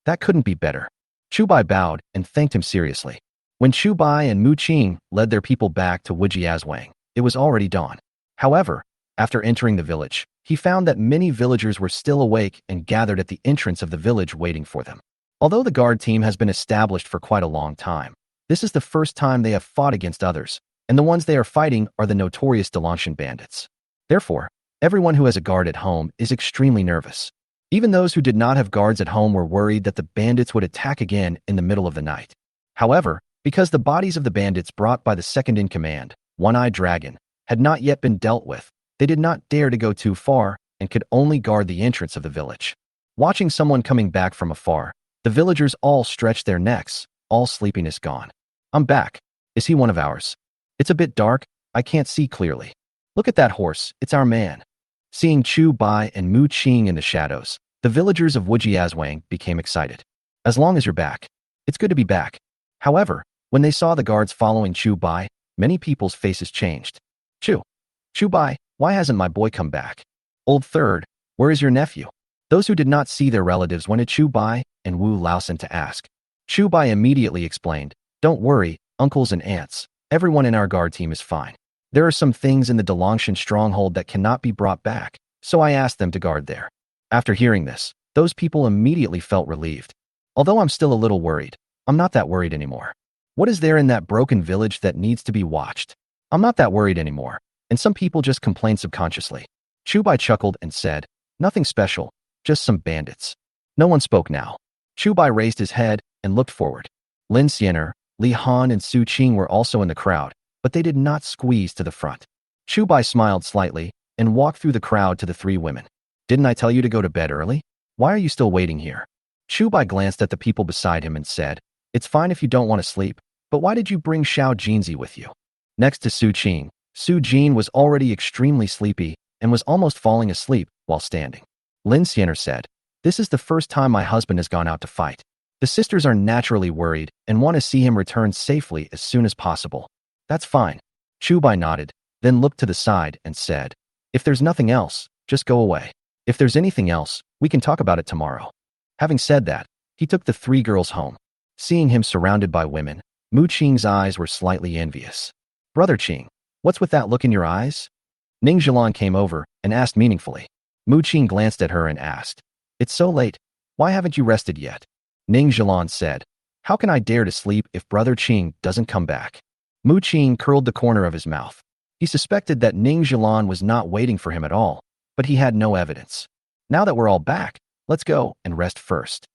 That couldn't be better. Chu Bai bowed and thanked him seriously. When Chu Bai and Mu Qing led their people back to Wujiazwang, it was already dawn. However, after entering the village, he found that many villagers were still awake and gathered at the entrance of the village waiting for them. Although the guard team has been established for quite a long time, this is the first time they have fought against others, and the ones they are fighting are the notorious Dalangshan bandits. Therefore, everyone who has a guard at home is extremely nervous. Even those who did not have guards at home were worried that the bandits would attack again in the middle of the night. However, because the bodies of the bandits brought by the second-in-command, One-Eyed Dragon, had not yet been dealt with, they did not dare to go too far and could only guard the entrance of the village. Watching someone coming back from afar, the villagers all stretched their necks, all sleepiness gone. I'm back. Is he one of ours? It's a bit dark, I can't see clearly. Look at that horse, it's our man. Seeing Chu Bai and Mu Qing in the shadows, the villagers of Wujiazwang became excited. As long as you're back. It's good to be back. However, when they saw the guards following Chu Bai, many people's faces changed. Chu Bai, why hasn't my boy come back? Old Third, where is your nephew? Those who did not see their relatives went to Chu Bai and Wu Laosan to ask. Chu Bai immediately explained, don't worry, uncles and aunts, everyone in our guard team is fine. There are some things in the Dalangshan stronghold that cannot be brought back, so I asked them to guard there. After hearing this, those people immediately felt relieved. Although I'm still a little worried, I'm not that worried anymore. What is there in that broken village that needs to be watched? I'm not that worried anymore, and some people just complain subconsciously. Chu Bai chuckled and said, nothing special, just some bandits. No one spoke now. Chu Bai raised his head and looked forward. Lin Xianer, Li Han and Su Qing were also in the crowd, but they did not squeeze to the front. Chu Bai smiled slightly and walked through the crowd to the 3 women. Didn't I tell you to go to bed early? Why are you still waiting here? Chu Bai glanced at the people beside him and said, it's fine if you don't want to sleep, but why did you bring Xiao Jinzi with you? Next to Su Qing, Su Jin was already extremely sleepy and was almost falling asleep while standing. Lin Xianer said, this is the first time my husband has gone out to fight. The sisters are naturally worried and want to see him return safely as soon as possible. That's fine. Chu Bai nodded, then looked to the side and said, if there's nothing else, just go away. If there's anything else, we can talk about it tomorrow. Having said that, he took the 3 girls home. Seeing him surrounded by women, Mu Qing's eyes were slightly envious. Brother Qing, what's with that look in your eyes? Ning Zhilan came over and asked meaningfully. Mu Qing glanced at her and asked, "It's so late. Why haven't you rested yet?" Ning Zhilan said, "How can I dare to sleep if Brother Qing doesn't come back?" Mu Qing curled the corner of his mouth. He suspected that Ning Zhilan was not waiting for him at all, but he had no evidence. "Now that we're all back, let's go and rest first."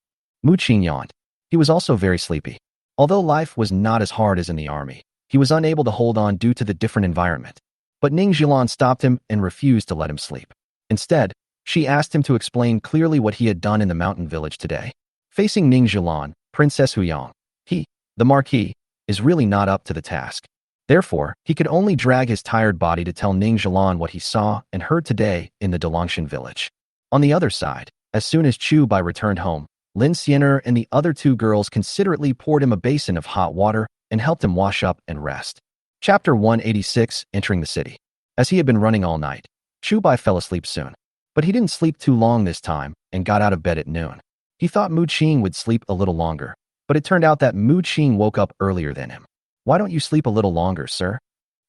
Mu Qing yawned. He was also very sleepy. Although life was not as hard as in the army, he was unable to hold on due to the different environment. But Ning Zhilan stopped him and refused to let him sleep. Instead, she asked him to explain clearly what he had done in the mountain village today. Facing Ning Zhilan, Princess Huyang, he, the Marquis, is really not up to the task. Therefore, he could only drag his tired body to tell Ning Zhilan what he saw and heard today in the Dalangshan village. On the other side, as soon as Chu Bai returned home, Lin Xiener and the other two girls considerately poured him a basin of hot water and helped him wash up and rest. Chapter 186, Entering the City. As he had been running all night, Chu Bai fell asleep soon. But he didn't sleep too long this time and got out of bed at noon. He thought Mu Qing would sleep a little longer, but it turned out that Mu Qing woke up earlier than him. "Why don't you sleep a little longer, sir?"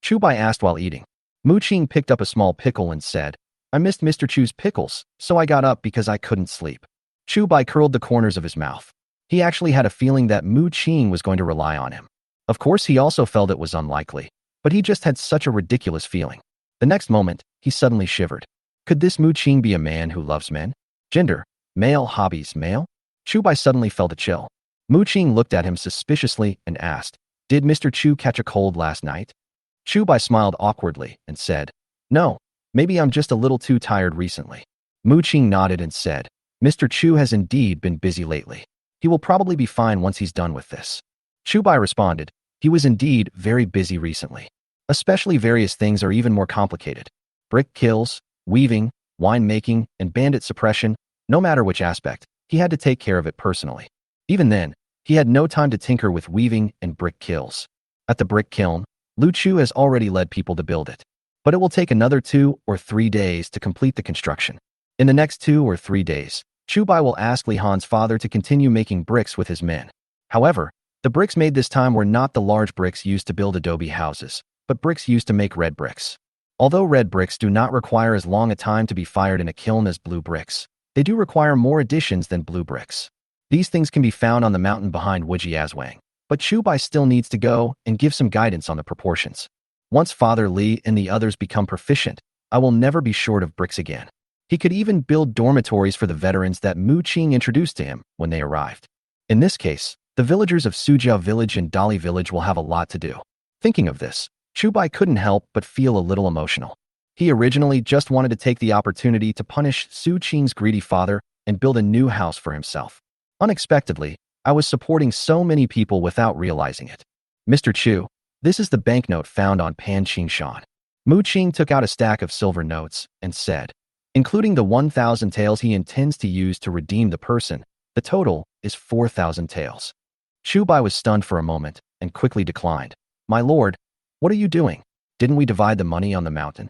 Chu Bai asked while eating. Mu Qing picked up a small pickle and said, "I missed Mr. Chu's pickles, so I got up because I couldn't sleep." Chu Bai curled the corners of his mouth. He actually had a feeling that Mu Qing was going to rely on him. Of course, he also felt it was unlikely, but he just had such a ridiculous feeling. The next moment, he suddenly shivered. Could this Mu Qing be a man who loves men? Gender, male, hobbies, male? Chu Bai suddenly felt a chill. Mu Qing looked at him suspiciously and asked, "Did Mr. Chu catch a cold last night?" Chu Bai smiled awkwardly and said, "No, maybe I'm just a little too tired recently." Mu Qing nodded and said, "Mr. Chu has indeed been busy lately. He will probably be fine once he's done with this." Chu Bai responded, "He was indeed very busy recently. Especially various things are even more complicated. Brick kills, weaving, winemaking, and bandit suppression, no matter which aspect, he had to take care of it personally. Even then, he had no time to tinker with weaving and brick kills. At the brick kiln, Lu Chu has already led people to build it. But it will take another 2 or 3 days to complete the construction. In the next 2 or 3 days, Chu Bai will ask Li Han's father to continue making bricks with his men. However, the bricks made this time were not the large bricks used to build adobe houses, but bricks used to make red bricks. Although red bricks do not require as long a time to be fired in a kiln as blue bricks, they do require more additions than blue bricks. These things can be found on the mountain behind Wujiazwang, but Chu Bai still needs to go and give some guidance on the proportions. Once Father Li and the others become proficient, I will never be short of bricks again. He could even build dormitories for the veterans that Mu Qing introduced to him when they arrived. In this case, the villagers of Sujiao village and Dali village will have a lot to do. Thinking of this, Chu Bai couldn't help but feel a little emotional. He originally just wanted to take the opportunity to punish Su Qing's greedy father and build a new house for himself. Unexpectedly, I was supporting so many people without realizing it. "Mr. Chu, this is the banknote found on Pan Qing Shan." Mu Qing took out a stack of silver notes and said, including the 1,000 taels he intends to use to redeem the person, the total is 4,000 taels. Chu Bai was stunned for a moment and quickly declined. "My lord, what are you doing? Didn't we divide the money on the mountain?"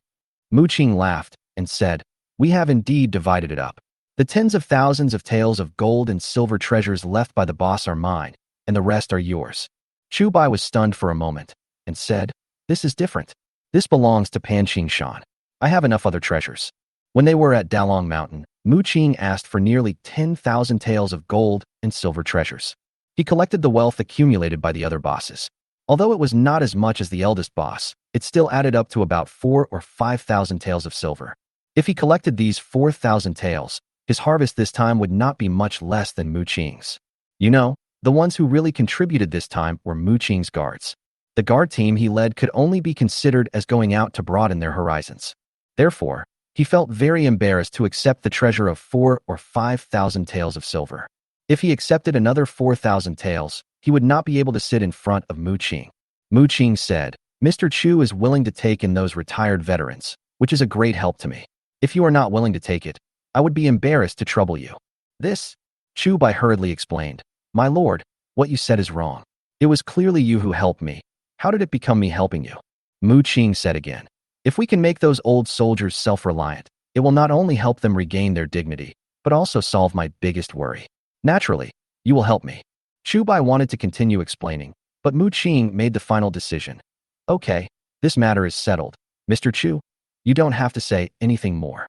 Mu Qing laughed and said, "We have indeed divided it up. The tens of thousands of taels of gold and silver treasures left by the boss are mine, and the rest are yours." Chu Bai was stunned for a moment and said, "This is different. This belongs to Pan Qing Shan. I have enough other treasures." When they were at Dalong Mountain, Mu Qing asked for nearly 10,000 taels of gold and silver treasures. He collected the wealth accumulated by the other bosses. Although it was not as much as the eldest boss, it still added up to about 4 or 5,000 taels of silver. If he collected these 4,000 taels, his harvest this time would not be much less than Mu Qing's. You know, the ones who really contributed this time were Mu Qing's guards. The guard team he led could only be considered as going out to broaden their horizons. Therefore, he felt very embarrassed to accept the treasure of 4 or 5,000 taels of silver. If he accepted another 4,000 taels, he would not be able to sit in front of Mu Qing. Mu Qing said, "Mr. Chu is willing to take in those retired veterans, which is a great help to me. If you are not willing to take it, I would be embarrassed to trouble you." "This," Chu Bai hurriedly explained, "My lord, what you said is wrong. It was clearly you who helped me. How did it become me helping you?" Mu Qing said again, "If we can make those old soldiers self-reliant, it will not only help them regain their dignity, but also solve my biggest worry. Naturally, you will help me." Chu Bai wanted to continue explaining, but Mu Qing made the final decision. "Okay, this matter is settled. Mr. Chu, you don't have to say anything more."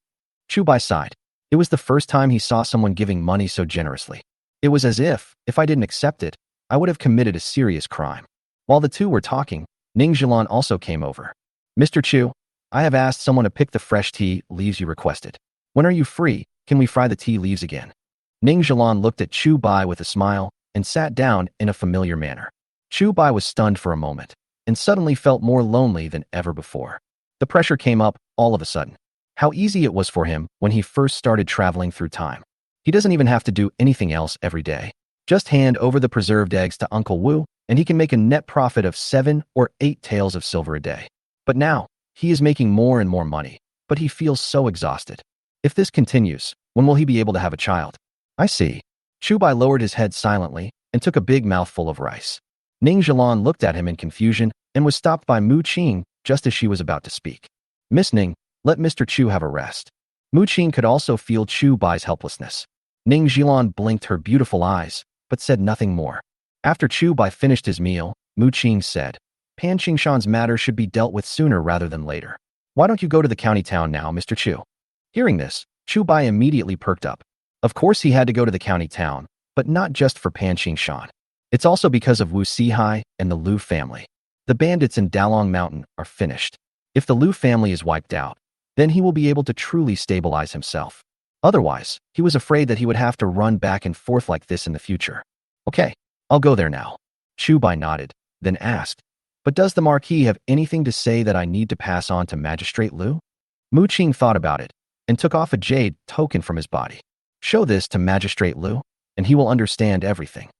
Chu Bai sighed. It was the first time he saw someone giving money so generously. It was as if I didn't accept it, I would have committed a serious crime. While the two were talking, Ning Zhilan also came over. Mr. Chu, I have asked someone to pick the fresh tea leaves you requested. When are you free? Can we fry the tea leaves again? Ning Zhilan looked at Chu Bai with a smile and sat down in a familiar manner. Chu Bai was stunned for a moment and suddenly felt more lonely than ever before. The pressure came up all of a sudden. How easy it was for him when he first started traveling through time. He doesn't even have to do anything else every day. Just hand over the preserved eggs to Uncle Wu, and he can make a net profit of 7 or 8 taels of silver a day. But now, he is making more and more money, but he feels so exhausted. If this continues, when will he be able to have a child? I see. Chu Bai lowered his head silently and took a big mouthful of rice. Ning Zhilan looked at him in confusion and was stopped by Mu Qing just as she was about to speak. Miss Ning, let Mr. Chu have a rest. Mu Qing could also feel Chu Bai's helplessness. Ning Zhilan blinked her beautiful eyes, but said nothing more. After Chu Bai finished his meal, Mu Qing said, Pan Qingshan's matter should be dealt with sooner rather than later. Why don't you go to the county town now, Mr. Chu? Hearing this, Chu Bai immediately perked up. Of course he had to go to the county town, but not just for Pan Qingshan. It's also because of Wu Sihai and the Liu family. The bandits in Dalong Mountain are finished. If the Liu family is wiped out, then he will be able to truly stabilize himself. Otherwise, he was afraid that he would have to run back and forth like this in the future. Okay, I'll go there now. Chu Bai nodded, then asked, but does the Marquis have anything to say that I need to pass on to Magistrate Liu? Mu Qing thought about it and took off a jade token from his body. Show this to Magistrate Liu, and he will understand everything.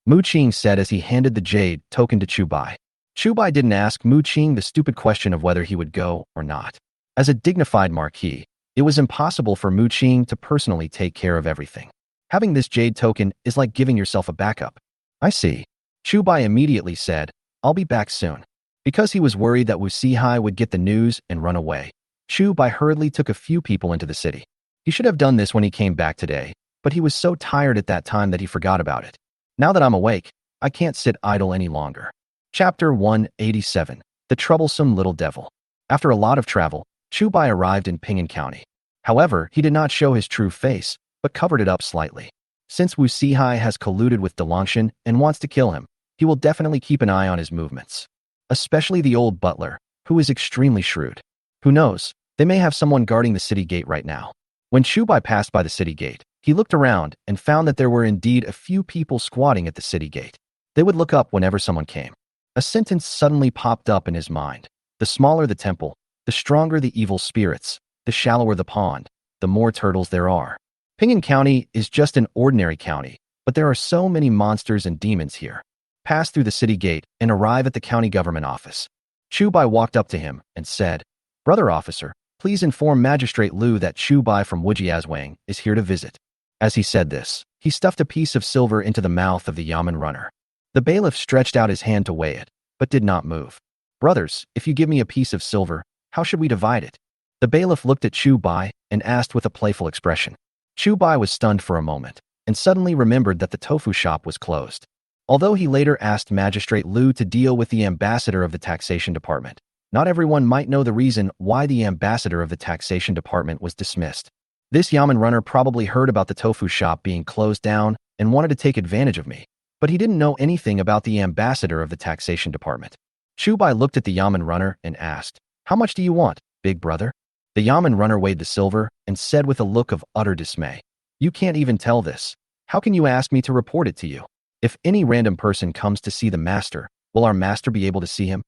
Mu Qing said as he handed the jade token to Chu Bai. Chu Bai didn't ask Mu Qing the stupid question of whether he would go or not. As a dignified marquis, it was impossible for Mu Qing to personally take care of everything. Having this jade token is like giving yourself a backup. I see. Chu Bai immediately said, I'll be back soon. Because he was worried that Wu Sihai would get the news and run away, Chu Bai hurriedly took a few people into the city. He should have done this when he came back today, but he was so tired at that time that he forgot about it. Now that I'm awake, I can't sit idle any longer. Chapter 187. The Troublesome Little Devil. After a lot of travel, Chu Bai arrived in Ping'an County. However, he did not show his true face, but covered it up slightly. Since Wu Sihai has colluded with Delangshan and wants to kill him, he will definitely keep an eye on his movements. Especially the old butler, who is extremely shrewd. Who knows, they may have someone guarding the city gate right now. When Chu Bai passed by the city gate, he looked around and found that there were indeed a few people squatting at the city gate. They would look up whenever someone came. A sentence suddenly popped up in his mind. The smaller the temple, the stronger the evil spirits, the shallower the pond, the more turtles there are. Ping'an County is just an ordinary county, but there are so many monsters and demons here. Pass through the city gate and arrive at the county government office. Chu Bai walked up to him and said, Brother officer, please inform Magistrate Liu that Chu Bai from Wujiazwang is here to visit. As he said this, he stuffed a piece of silver into the mouth of the yamen runner. The bailiff stretched out his hand to weigh it, but did not move. Brothers, if you give me a piece of silver, how should we divide it? The bailiff looked at Chu Bai and asked with a playful expression. Chu Bai was stunned for a moment and suddenly remembered that the tofu shop was closed. Although he later asked Magistrate Liu to deal with the ambassador of the taxation department, not everyone might know the reason why the ambassador of the taxation department was dismissed. This yamen runner probably heard about the tofu shop being closed down and wanted to take advantage of me, but he didn't know anything about the ambassador of the taxation department. Chu Bai looked at the yamen runner and asked, How much do you want, big brother? The yamen runner weighed the silver and said with a look of utter dismay, You can't even tell this. How can you ask me to report it to you? If any random person comes to see the master, will our master be able to see him?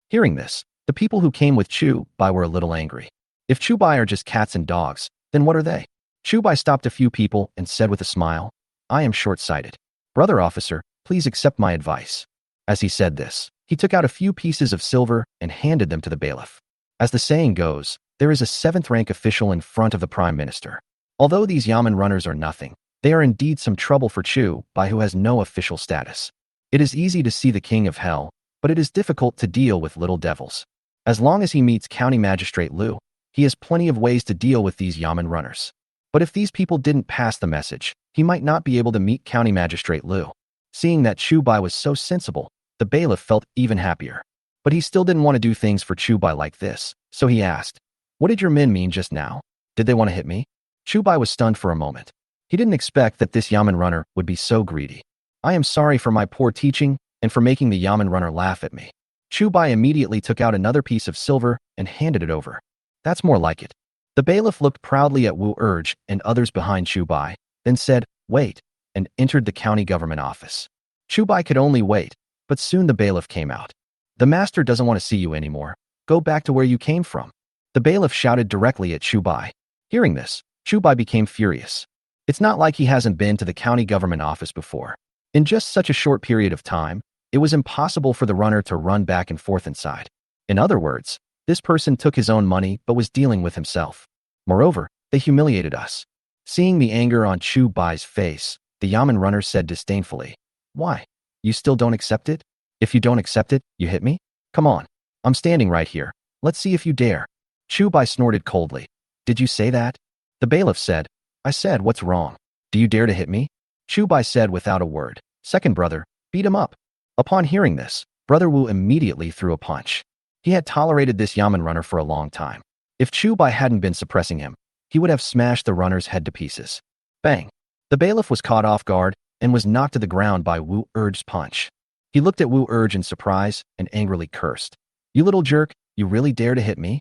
Hearing this, the people who came with Chu Bai were a little angry. If Chu Bai are just cats and dogs, then what are they? Chu Bai stopped a few people and said with a smile, I am short-sighted. Brother officer, please accept my advice. As he said this, he took out a few pieces of silver and handed them to the bailiff. As the saying goes, there is a 7th-rank official in front of the prime minister. Although these yamen runners are nothing, they are indeed some trouble for Chu Bai, who has no official status. It is easy to see the king of hell, but it is difficult to deal with little devils. As long as he meets County Magistrate Liu, he has plenty of ways to deal with these yamen runners. But if these people didn't pass the message, he might not be able to meet County Magistrate Liu. Seeing that Chu Bai was so sensible, the bailiff felt even happier. But he still didn't want to do things for Chu Bai like this, so he asked, What did your men mean just now? Did they want to hit me? Chu Bai was stunned for a moment. He didn't expect that this Yamen runner would be so greedy. I am sorry for my poor teaching and for making the Yamen runner laugh at me. Chu Bai immediately took out another piece of silver and handed it over. That's more like it. The bailiff looked proudly at Wu Urge and others behind Chu Bai, then said, wait, and entered the county government office. Chu Bai could only wait, but soon the bailiff came out. The master doesn't want to see you anymore. Go back to where you came from. The bailiff shouted directly at Chu Bai. Hearing this, Chu Bai became furious. It's not like he hasn't been to the county government office before. In just such a short period of time, it was impossible for the runner to run back and forth inside. In other words, this person took his own money but was dealing with himself. Moreover, they humiliated us. Seeing the anger on Chu Bai's face, the Yamen runner said disdainfully, why? You still don't accept it? If you don't accept it, you hit me? Come on. I'm standing right here. Let's see if you dare. Chu Bai snorted coldly. Did you say that? The bailiff said, I said, what's wrong? Do you dare to hit me? Chu Bai said without a word, second brother, beat him up. Upon hearing this, Brother Wu immediately threw a punch. He had tolerated this Yamen runner for a long time. If Chu Bai hadn't been suppressing him, he would have smashed the runner's head to pieces. Bang! The bailiff was caught off guard and was knocked to the ground by Wu Urge's punch. He looked at Wu Urge in surprise and angrily cursed. You little jerk, you really dare to hit me?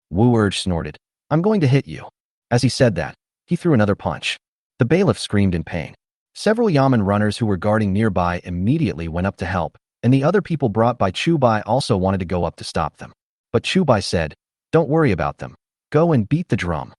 Wu Urge snorted. I'm going to hit you. As he said that, he threw another punch. The bailiff screamed in pain. Several Yamen runners who were guarding nearby immediately went up to help, and the other people brought by Chu Bai also wanted to go up to stop them. But Chu Bai said, don't worry about them. Go and beat the drum.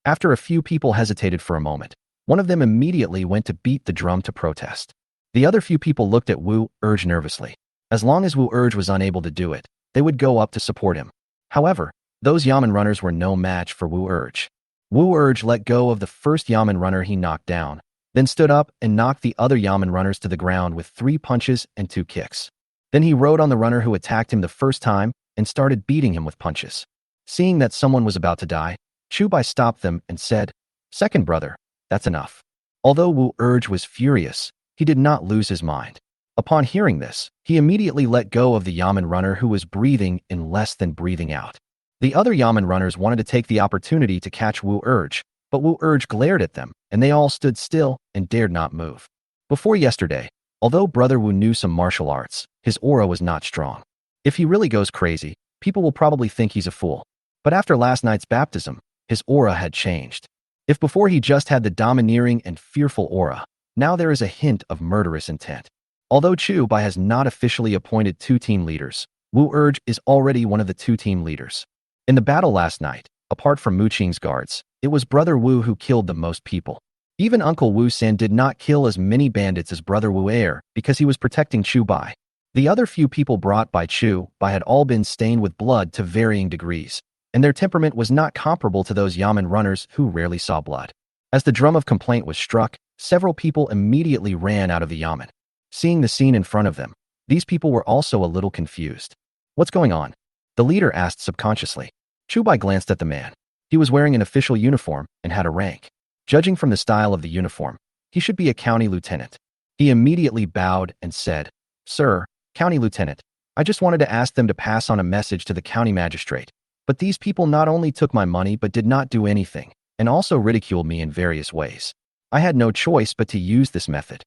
After a few people hesitated for a moment, one of them immediately went to beat the drum to protest. The other few people looked at Wu Urge nervously. As long as Wu Urge was unable to do it, they would go up to support him. However, those Yamen runners were no match for Wu Urge. Wu Urge let go of the first Yamen runner he knocked down, then stood up and knocked the other Yamen runners to the ground with 3 punches and 2 kicks. Then he rode on the runner who attacked him the first time and started beating him with punches. Seeing that someone was about to die, Chu Bai stopped them and said, second brother, that's enough. Although Wu Urge was furious, he did not lose his mind. Upon hearing this, he immediately let go of the Yamen runner who was breathing in less than breathing out. The other Yamen runners wanted to take the opportunity to catch Wu Urge, but Wu Urge glared at them, and they all stood still and dared not move. Before yesterday, although Brother Wu knew some martial arts, his aura was not strong. If he really goes crazy, people will probably think he's a fool. But after last night's baptism, his aura had changed. If before he just had the domineering and fearful aura, now there is a hint of murderous intent. Although Chu Bai has not officially appointed 2 team leaders, Wu Urge is already one of the 2 team leaders. In the battle last night, apart from Mu Qing's guards, it was Brother Wu who killed the most people. Even Uncle Wu San did not kill as many bandits as Brother Wu Air because he was protecting Chu Bai. The other few people brought by Chu Bai had all been stained with blood to varying degrees, and their temperament was not comparable to those Yamen runners who rarely saw blood. As the drum of complaint was struck, several people immediately ran out of the Yamen. Seeing the scene in front of them, these people were also a little confused. What's going on? The leader asked subconsciously. Chu Bai glanced at the man. He was wearing an official uniform and had a rank. Judging from the style of the uniform, he should be a county lieutenant. He immediately bowed and said, Sir, county lieutenant, I just wanted to ask them to pass on a message to the county magistrate. But these people not only took my money but did not do anything, and also ridiculed me in various ways. I had no choice but to use this method.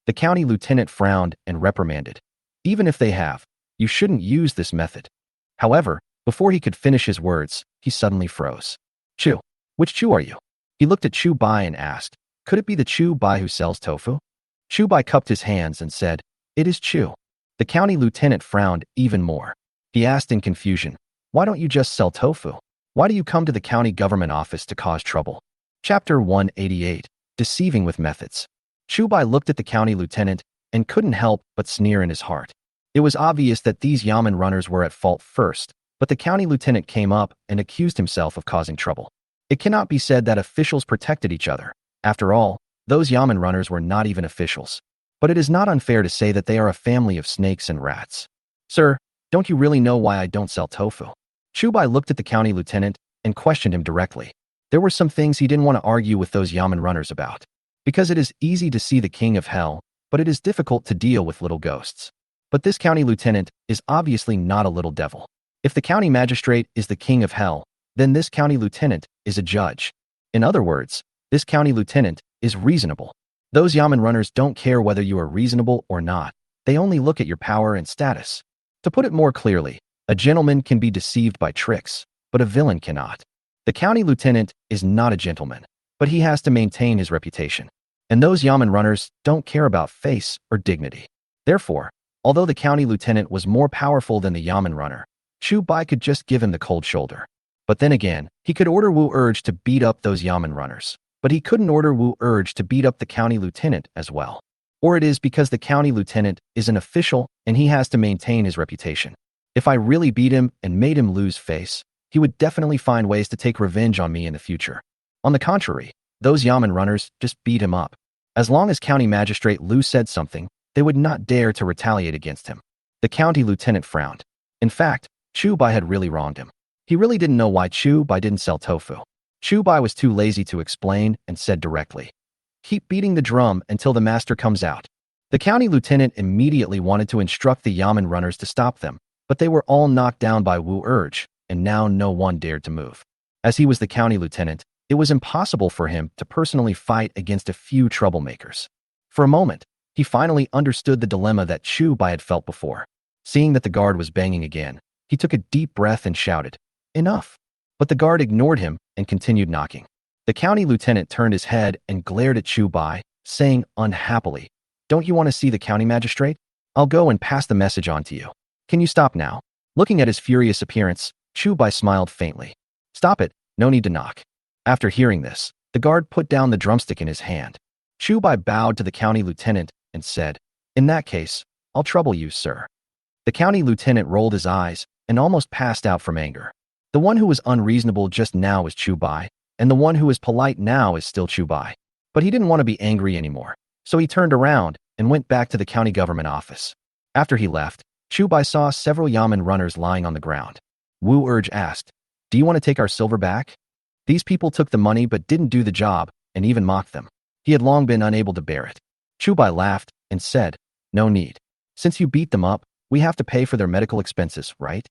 The county lieutenant frowned and reprimanded. Even if they have, you shouldn't use this method. However, before he could finish his words, he suddenly froze. Chu, which Chu are you? He looked at Chu Bai and asked, could it be the Chu Bai who sells tofu? Chu Bai cupped his hands and said, it is Chu. The county lieutenant frowned even more. He asked in confusion, why don't you just sell tofu? Why do you come to the county government office to cause trouble? Chapter 188, Deceiving with Methods. Chu Bai looked at the county lieutenant and couldn't help but sneer in his heart. It was obvious that these Yamen runners were at fault first, but the county lieutenant came up and accused himself of causing trouble. It cannot be said that officials protected each other. After all, those Yamen runners were not even officials. But it is not unfair to say that they are a family of snakes and rats. Sir, don't you really know why I don't sell tofu? Chu Bai looked at the county lieutenant and questioned him directly. There were some things he didn't want to argue with those Yamen runners about. Because it is easy to see the king of hell, but it is difficult to deal with little ghosts. But this county lieutenant is obviously not a little devil. If the county magistrate is the king of hell, then this county lieutenant is a judge. In other words, this county lieutenant is reasonable. Those Yamen runners don't care whether you are reasonable or not. They only look at your power and status. To put it more clearly, a gentleman can be deceived by tricks, but a villain cannot. The county lieutenant is not a gentleman, but he has to maintain his reputation. And those Yamen runners don't care about face or dignity. Therefore, although the county lieutenant was more powerful than the Yamen runner, Chu Bai could just give him the cold shoulder. But then again, he could order Wu Urge to beat up those Yamen runners. But he couldn't order Wu Urge to beat up the county lieutenant as well. Or it is because the county lieutenant is an official and he has to maintain his reputation. If I really beat him and made him lose face, he would definitely find ways to take revenge on me in the future. On the contrary, those Yamen runners just beat him up. As long as County Magistrate Lu said something, they would not dare to retaliate against him. The county lieutenant frowned. In fact, Chu Bai had really wronged him. He really didn't know why Chu Bai didn't sell tofu. Chu Bai was too lazy to explain and said directly, "Keep beating the drum until the master comes out." The county lieutenant immediately wanted to instruct the Yamen runners to stop them, but they were all knocked down by Wu Urge, and now no one dared to move. As he was the county lieutenant, it was impossible for him to personally fight against a few troublemakers. For a moment, he finally understood the dilemma that Chu Bai had felt before. Seeing that the guard was banging again, he took a deep breath and shouted, "Enough!" But the guard ignored him and continued knocking. The county lieutenant turned his head and glared at Chu Bai, saying unhappily, "Don't you want to see the county magistrate? I'll go and pass the message on to you. Can you stop now?" Looking at his furious appearance, Chu Bai smiled faintly. "Stop it, no need to knock." After hearing this, the guard put down the drumstick in his hand. Chu Bai bowed to the county lieutenant and said, "In that case, I'll trouble you, sir." The county lieutenant rolled his eyes and almost passed out from anger. The one who was unreasonable just now is Chu Bai, and the one who is polite now is still Chu Bai. But he didn't want to be angry anymore, so he turned around and went back to the county government office. After he left, Chu Bai saw several Yamen runners lying on the ground. Wu Urge asked, "Do you want to take our silver back?" These people took the money but didn't do the job and even mocked them. He had long been unable to bear it. Chu Bai laughed and said, "No need. Since you beat them up, we have to pay for their medical expenses, right?"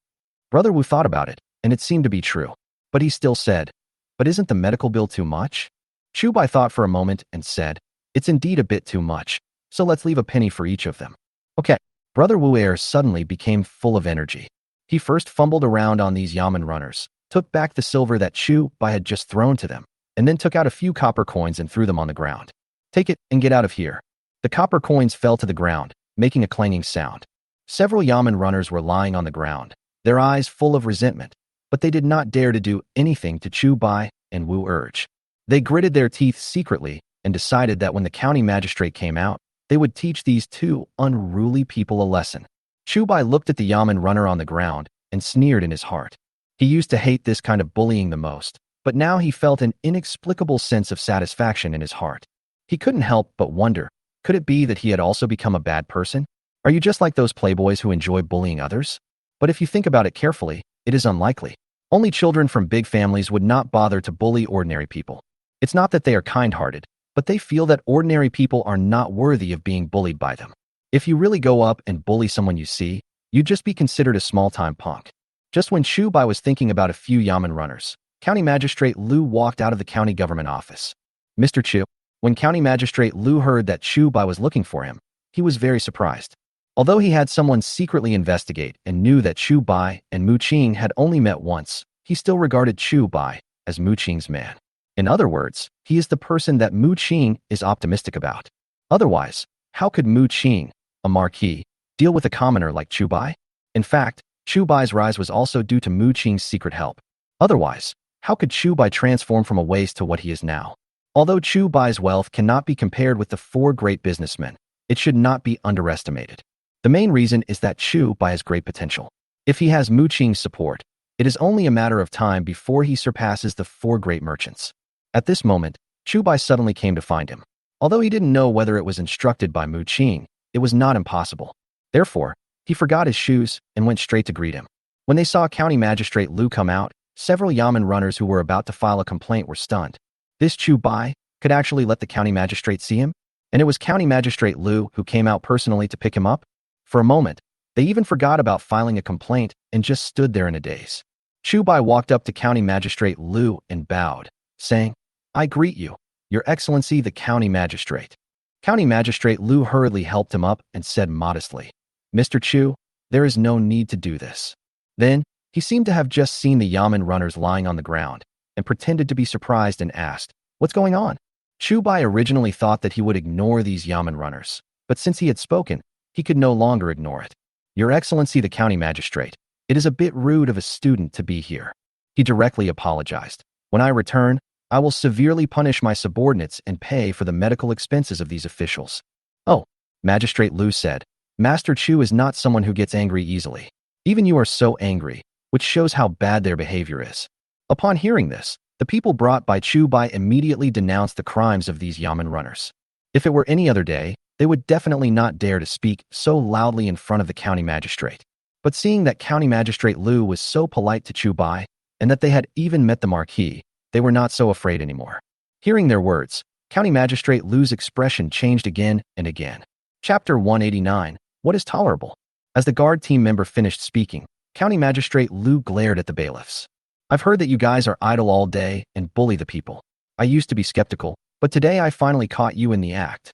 Brother Wu thought about it, and it seemed to be true. But he still said, "But isn't the medical bill too much?" Chu Bai thought for a moment and said, "It's indeed a bit too much, so let's leave a penny for each of them." Okay. Brother Wu Air suddenly became full of energy. He first fumbled around on these Yamen runners, took back the silver that Chu Bai had just thrown to them, and then took out a few copper coins and threw them on the ground. "Take it and get out of here." The copper coins fell to the ground, making a clanging sound. Several Yamen runners were lying on the ground, their eyes full of resentment, but they did not dare to do anything to Chu Bai and Wu Urge. They gritted their teeth secretly and decided that when the county magistrate came out, they would teach these two unruly people a lesson. Chu Bai looked at the Yamen runner on the ground and sneered in his heart. He used to hate this kind of bullying the most, but now he felt an inexplicable sense of satisfaction in his heart. He couldn't help but wonder, could it be that he had also become a bad person? Are you just like those playboys who enjoy bullying others? But if you think about it carefully, it is unlikely. Only children from big families would not bother to bully ordinary people. It's not that they are kind-hearted, but they feel that ordinary people are not worthy of being bullied by them. If you really go up and bully someone you see, you'd just be considered a small-time punk. Just when Chu Bai was thinking about a few Yamen runners, County Magistrate Lu walked out of the county government office. "Mr. Chu." When County Magistrate Lu heard that Chu Bai was looking for him, he was very surprised. Although he had someone secretly investigate and knew that Chu Bai and Mu Qing had only met once, he still regarded Chu Bai as Mu Qing's man. In other words, he is the person that Mu Qing is optimistic about. Otherwise, how could Mu Qing, a marquis, deal with a commoner like Chu Bai? In fact, Chu Bai's rise was also due to Mu Qing's secret help. Otherwise, how could Chu Bai transform from a waste to what he is now? Although Chu Bai's wealth cannot be compared with the four great businessmen, it should not be underestimated. The main reason is that Chu Bai has great potential. If he has Mu Qing's support, it is only a matter of time before he surpasses the four great merchants. At this moment, Chu Bai suddenly came to find him. Although he didn't know whether it was instructed by Mu Qing, it was not impossible. Therefore, he forgot his shoes and went straight to greet him. When they saw County Magistrate Lu come out, several Yamen runners who were about to file a complaint were stunned. This Chu Bai could actually let the county magistrate see him? And it was County Magistrate Lu who came out personally to pick him up? For a moment, they even forgot about filing a complaint and just stood there in a daze. Chu Bai walked up to County Magistrate Lu and bowed, saying, I greet you, Your Excellency the County Magistrate. County Magistrate Lu hurriedly helped him up and said modestly, Mr. Chu, there is no need to do this. Then, he seemed to have just seen the Yamen runners lying on the ground and pretended to be surprised and asked, What's going on? Chu Bai originally thought that he would ignore these Yamen runners, but since he had spoken, he could no longer ignore it. Your Excellency the County Magistrate, it is a bit rude of a student to be here. He directly apologized. When I return, I will severely punish my subordinates and pay for the medical expenses of these officials. Oh, Magistrate Lu said, Master Chu is not someone who gets angry easily. Even you are so angry, which shows how bad their behavior is. Upon hearing this, the people brought by Chu Bai immediately denounced the crimes of these Yamen runners. If it were any other day, they would definitely not dare to speak so loudly in front of the county magistrate. But seeing that County Magistrate Lu was so polite to Chu Bai, and that they had even met the Marquis, they were not so afraid anymore. Hearing their words, County Magistrate Lu's expression changed again and again. Chapter 189, What is Tolerable? As the guard team member finished speaking, County Magistrate Lu glared at the bailiffs. I've heard that you guys are idle all day and bully the people. I used to be skeptical, but today I finally caught you in the act.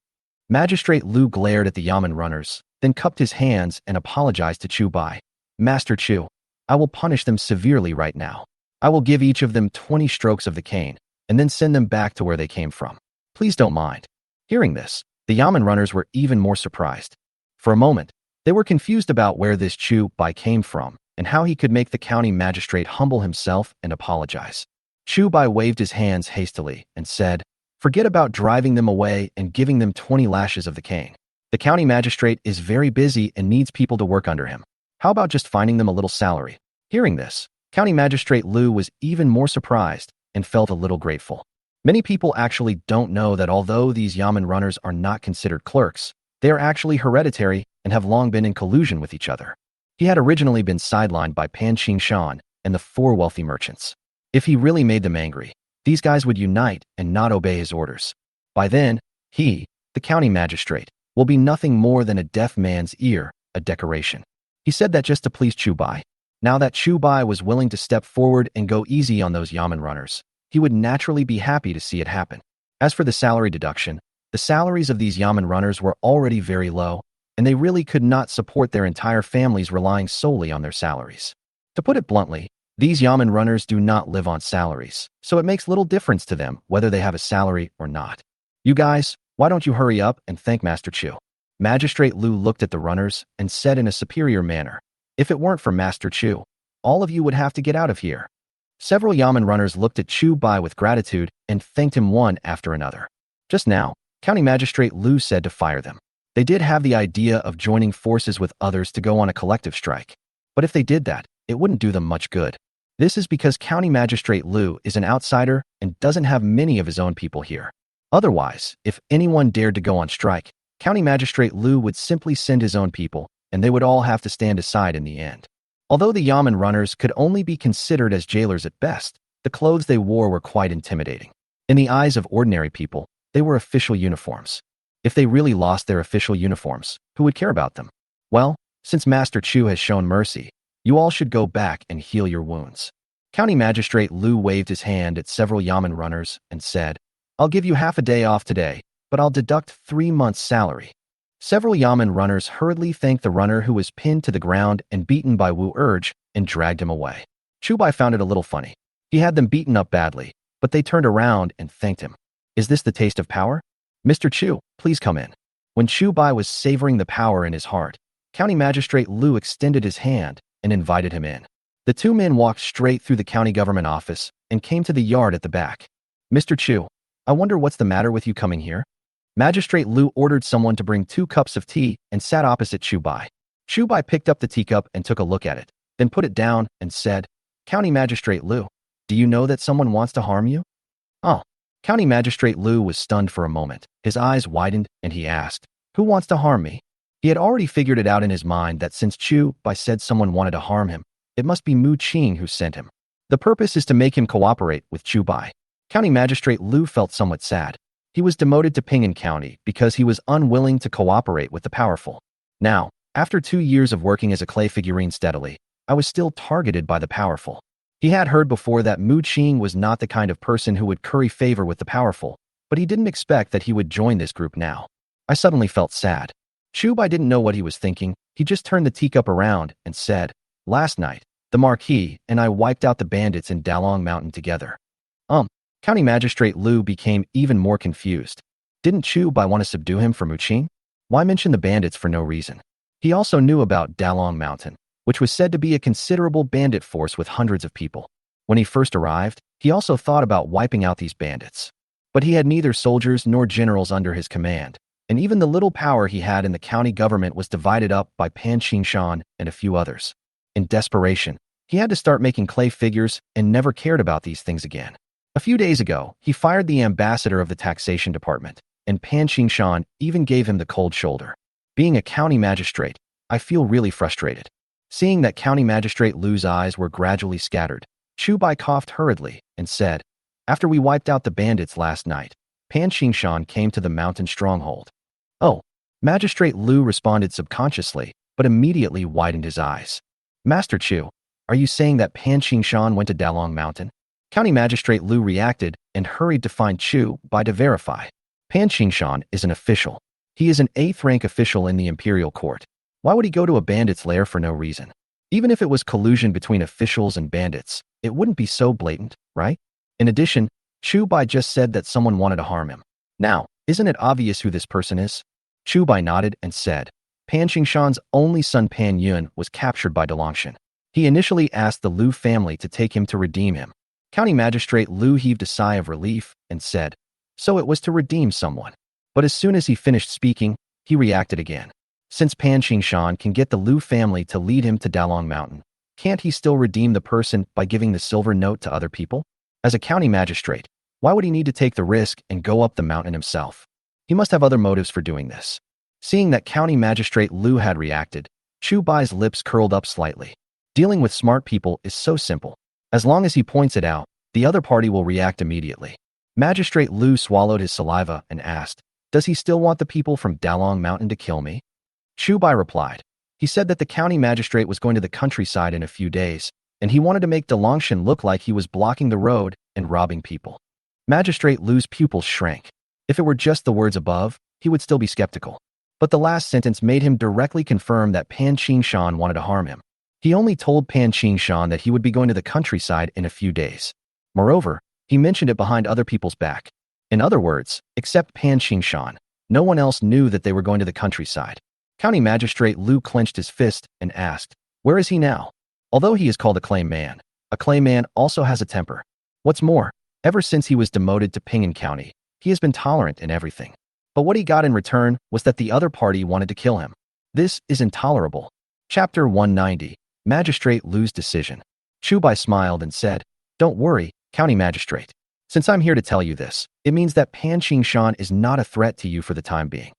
Magistrate Lu glared at the Yamen runners, then cupped his hands and apologized to Chu Bai. Master Chu, I will punish them severely right now. I will give each of them 20 strokes of the cane, and then send them back to where they came from. Please don't mind. Hearing this, the Yamen runners were even more surprised. For a moment, they were confused about where this Chu Bai came from, and how he could make the county magistrate humble himself and apologize. Chu Bai waved his hands hastily and said, Forget about driving them away and giving them 20 lashes of the cane. The county magistrate is very busy and needs people to work under him. How about just finding them a little salary? Hearing this, County Magistrate Lu was even more surprised and felt a little grateful. Many people actually don't know that although these Yamen runners are not considered clerks, they are actually hereditary and have long been in collusion with each other. He had originally been sidelined by Pan Shan and the 4 wealthy merchants. If he really made them angry, these guys would unite and not obey his orders. By then, he, the county magistrate, will be nothing more than a deaf man's ear, a decoration. He said that just to please Chu Bai. Now that Chu Bai was willing to step forward and go easy on those Yamen runners, he would naturally be happy to see it happen. As for the salary deduction, the salaries of these Yamen runners were already very low, and they really could not support their entire families relying solely on their salaries. To put it bluntly, these Yamen runners do not live on salaries, so it makes little difference to them whether they have a salary or not. You guys, why don't you hurry up and thank Master Chu? Magistrate Lu looked at the runners and said in a superior manner, If it weren't for Master Chu, all of you would have to get out of here. Several Yamen runners looked at Chu Bai with gratitude and thanked him one after another. Just now, County Magistrate Lu said to fire them. They did have the idea of joining forces with others to go on a collective strike. But if they did that, it wouldn't do them much good. This is because County Magistrate Lu is an outsider and doesn't have many of his own people here. Otherwise, if anyone dared to go on strike, County Magistrate Lu would simply send his own people, and they would all have to stand aside in the end. Although the Yamen runners could only be considered as jailers at best, the clothes they wore were quite intimidating. In the eyes of ordinary people, they were official uniforms. If they really lost their official uniforms, who would care about them? Well, since Master Chu has shown mercy, you all should go back and heal your wounds. County Magistrate Lu waved his hand at several Yamen runners and said, I'll give you half a day off today, but I'll deduct 3 months' salary. Several Yamen runners hurriedly thanked the runner who was pinned to the ground and beaten by Wu Urge and dragged him away. Chu Bai found it a little funny. He had them beaten up badly, but they turned around and thanked him. Is this the taste of power? Mr. Chu, please come in. When Chu Bai was savoring the power in his heart, County Magistrate Lu extended his hand and invited him in. The 2 men walked straight through the county government office and came to the yard at the back. Mr. Chu, I wonder what's the matter with you coming here? Magistrate Lu ordered someone to bring 2 cups of tea and sat opposite Chu Bai. Chu Bai picked up the teacup and took a look at it, then put it down and said, County Magistrate Lu, do you know that someone wants to harm you? Oh. County Magistrate Lu was stunned for a moment. His eyes widened and he asked, Who wants to harm me? He had already figured it out in his mind that since Chu Bai said someone wanted to harm him, it must be Mu Qing who sent him. The purpose is to make him cooperate with Chu Bai. County Magistrate Lu felt somewhat sad. He was demoted to Ping'an County because he was unwilling to cooperate with the powerful. Now, after 2 years of working as a clay figurine steadily, I was still targeted by the powerful. He had heard before that Mu Qing was not the kind of person who would curry favor with the powerful, but he didn't expect that he would join this group now. I suddenly felt sad. Chu Bai didn't know what he was thinking. He just turned the teacup around and said, "Last night, the Marquis and I wiped out the bandits in Dalong Mountain together." County Magistrate Liu became even more confused. Didn't Chu Bai want to subdue him for Mu Qing? Why mention the bandits for no reason? He also knew about Dalong Mountain, which was said to be a considerable bandit force with hundreds of people. When he first arrived, he also thought about wiping out these bandits. But he had neither soldiers nor generals under his command, and even the little power he had in the county government was divided up by Pan Qingshan and a few others. In desperation, he had to start making clay figures and never cared about these things again. A few days ago, he fired the ambassador of the taxation department, and Pan Qingshan even gave him the cold shoulder. Being a county magistrate, I feel really frustrated. Seeing that County Magistrate Liu's eyes were gradually scattered, Chu Bai coughed hurriedly and said, "After we wiped out the bandits last night, Pan Qingshan came to the mountain stronghold." "Oh." Magistrate Liu responded subconsciously, but immediately widened his eyes. "Master Chu, are you saying that Pan Qingshan went to Dalong Mountain?" County Magistrate Liu reacted and hurried to find Chu Bai to verify. Pan Qingshan is an official. He is an 8th rank official in the imperial court. Why would he go to a bandit's lair for no reason? Even if it was collusion between officials and bandits, it wouldn't be so blatant, right? In addition, Chu Bai just said that someone wanted to harm him. Now, isn't it obvious who this person is? Chu Bai nodded and said, Pan Qingshan's only son Pan Yun was captured by Dalongshan. He initially asked the Liu family to take him to redeem him. County Magistrate Liu heaved a sigh of relief and said, "So it was to redeem someone." But as soon as he finished speaking, he reacted again. Since Pan Qingshan can get the Liu family to lead him to Dalong Mountain, can't he still redeem the person by giving the silver note to other people? As a county magistrate, why would he need to take the risk and go up the mountain himself? He must have other motives for doing this. Seeing that County Magistrate Liu had reacted, Chu Bai's lips curled up slightly. Dealing with smart people is so simple. As long as he points it out, the other party will react immediately. Magistrate Liu swallowed his saliva and asked, "Does he still want the people from Dalong Mountain to kill me?" Chu Bai replied. He said that the county magistrate was going to the countryside in a few days, and he wanted to make Dalongshan look like he was blocking the road and robbing people. Magistrate Liu's pupils shrank. If it were just the words above, he would still be skeptical. But the last sentence made him directly confirm that Pan Qingshan wanted to harm him. He only told Pan Qingshan that he would be going to the countryside in a few days. Moreover, he mentioned it behind other people's back. In other words, except Pan Qingshan, no one else knew that they were going to the countryside. County Magistrate Liu clenched his fist and asked, "Where is he now?" Although he is called a clay man also has a temper. What's more, ever since he was demoted to Pingan County, he has been tolerant in everything. But what he got in return was that the other party wanted to kill him. This is intolerable. Chapter 190. Magistrate Liu's decision. Chu Bai smiled and said, "Don't worry, County Magistrate. Since I'm here to tell you this, it means that Pan Qingshan is not a threat to you for the time being."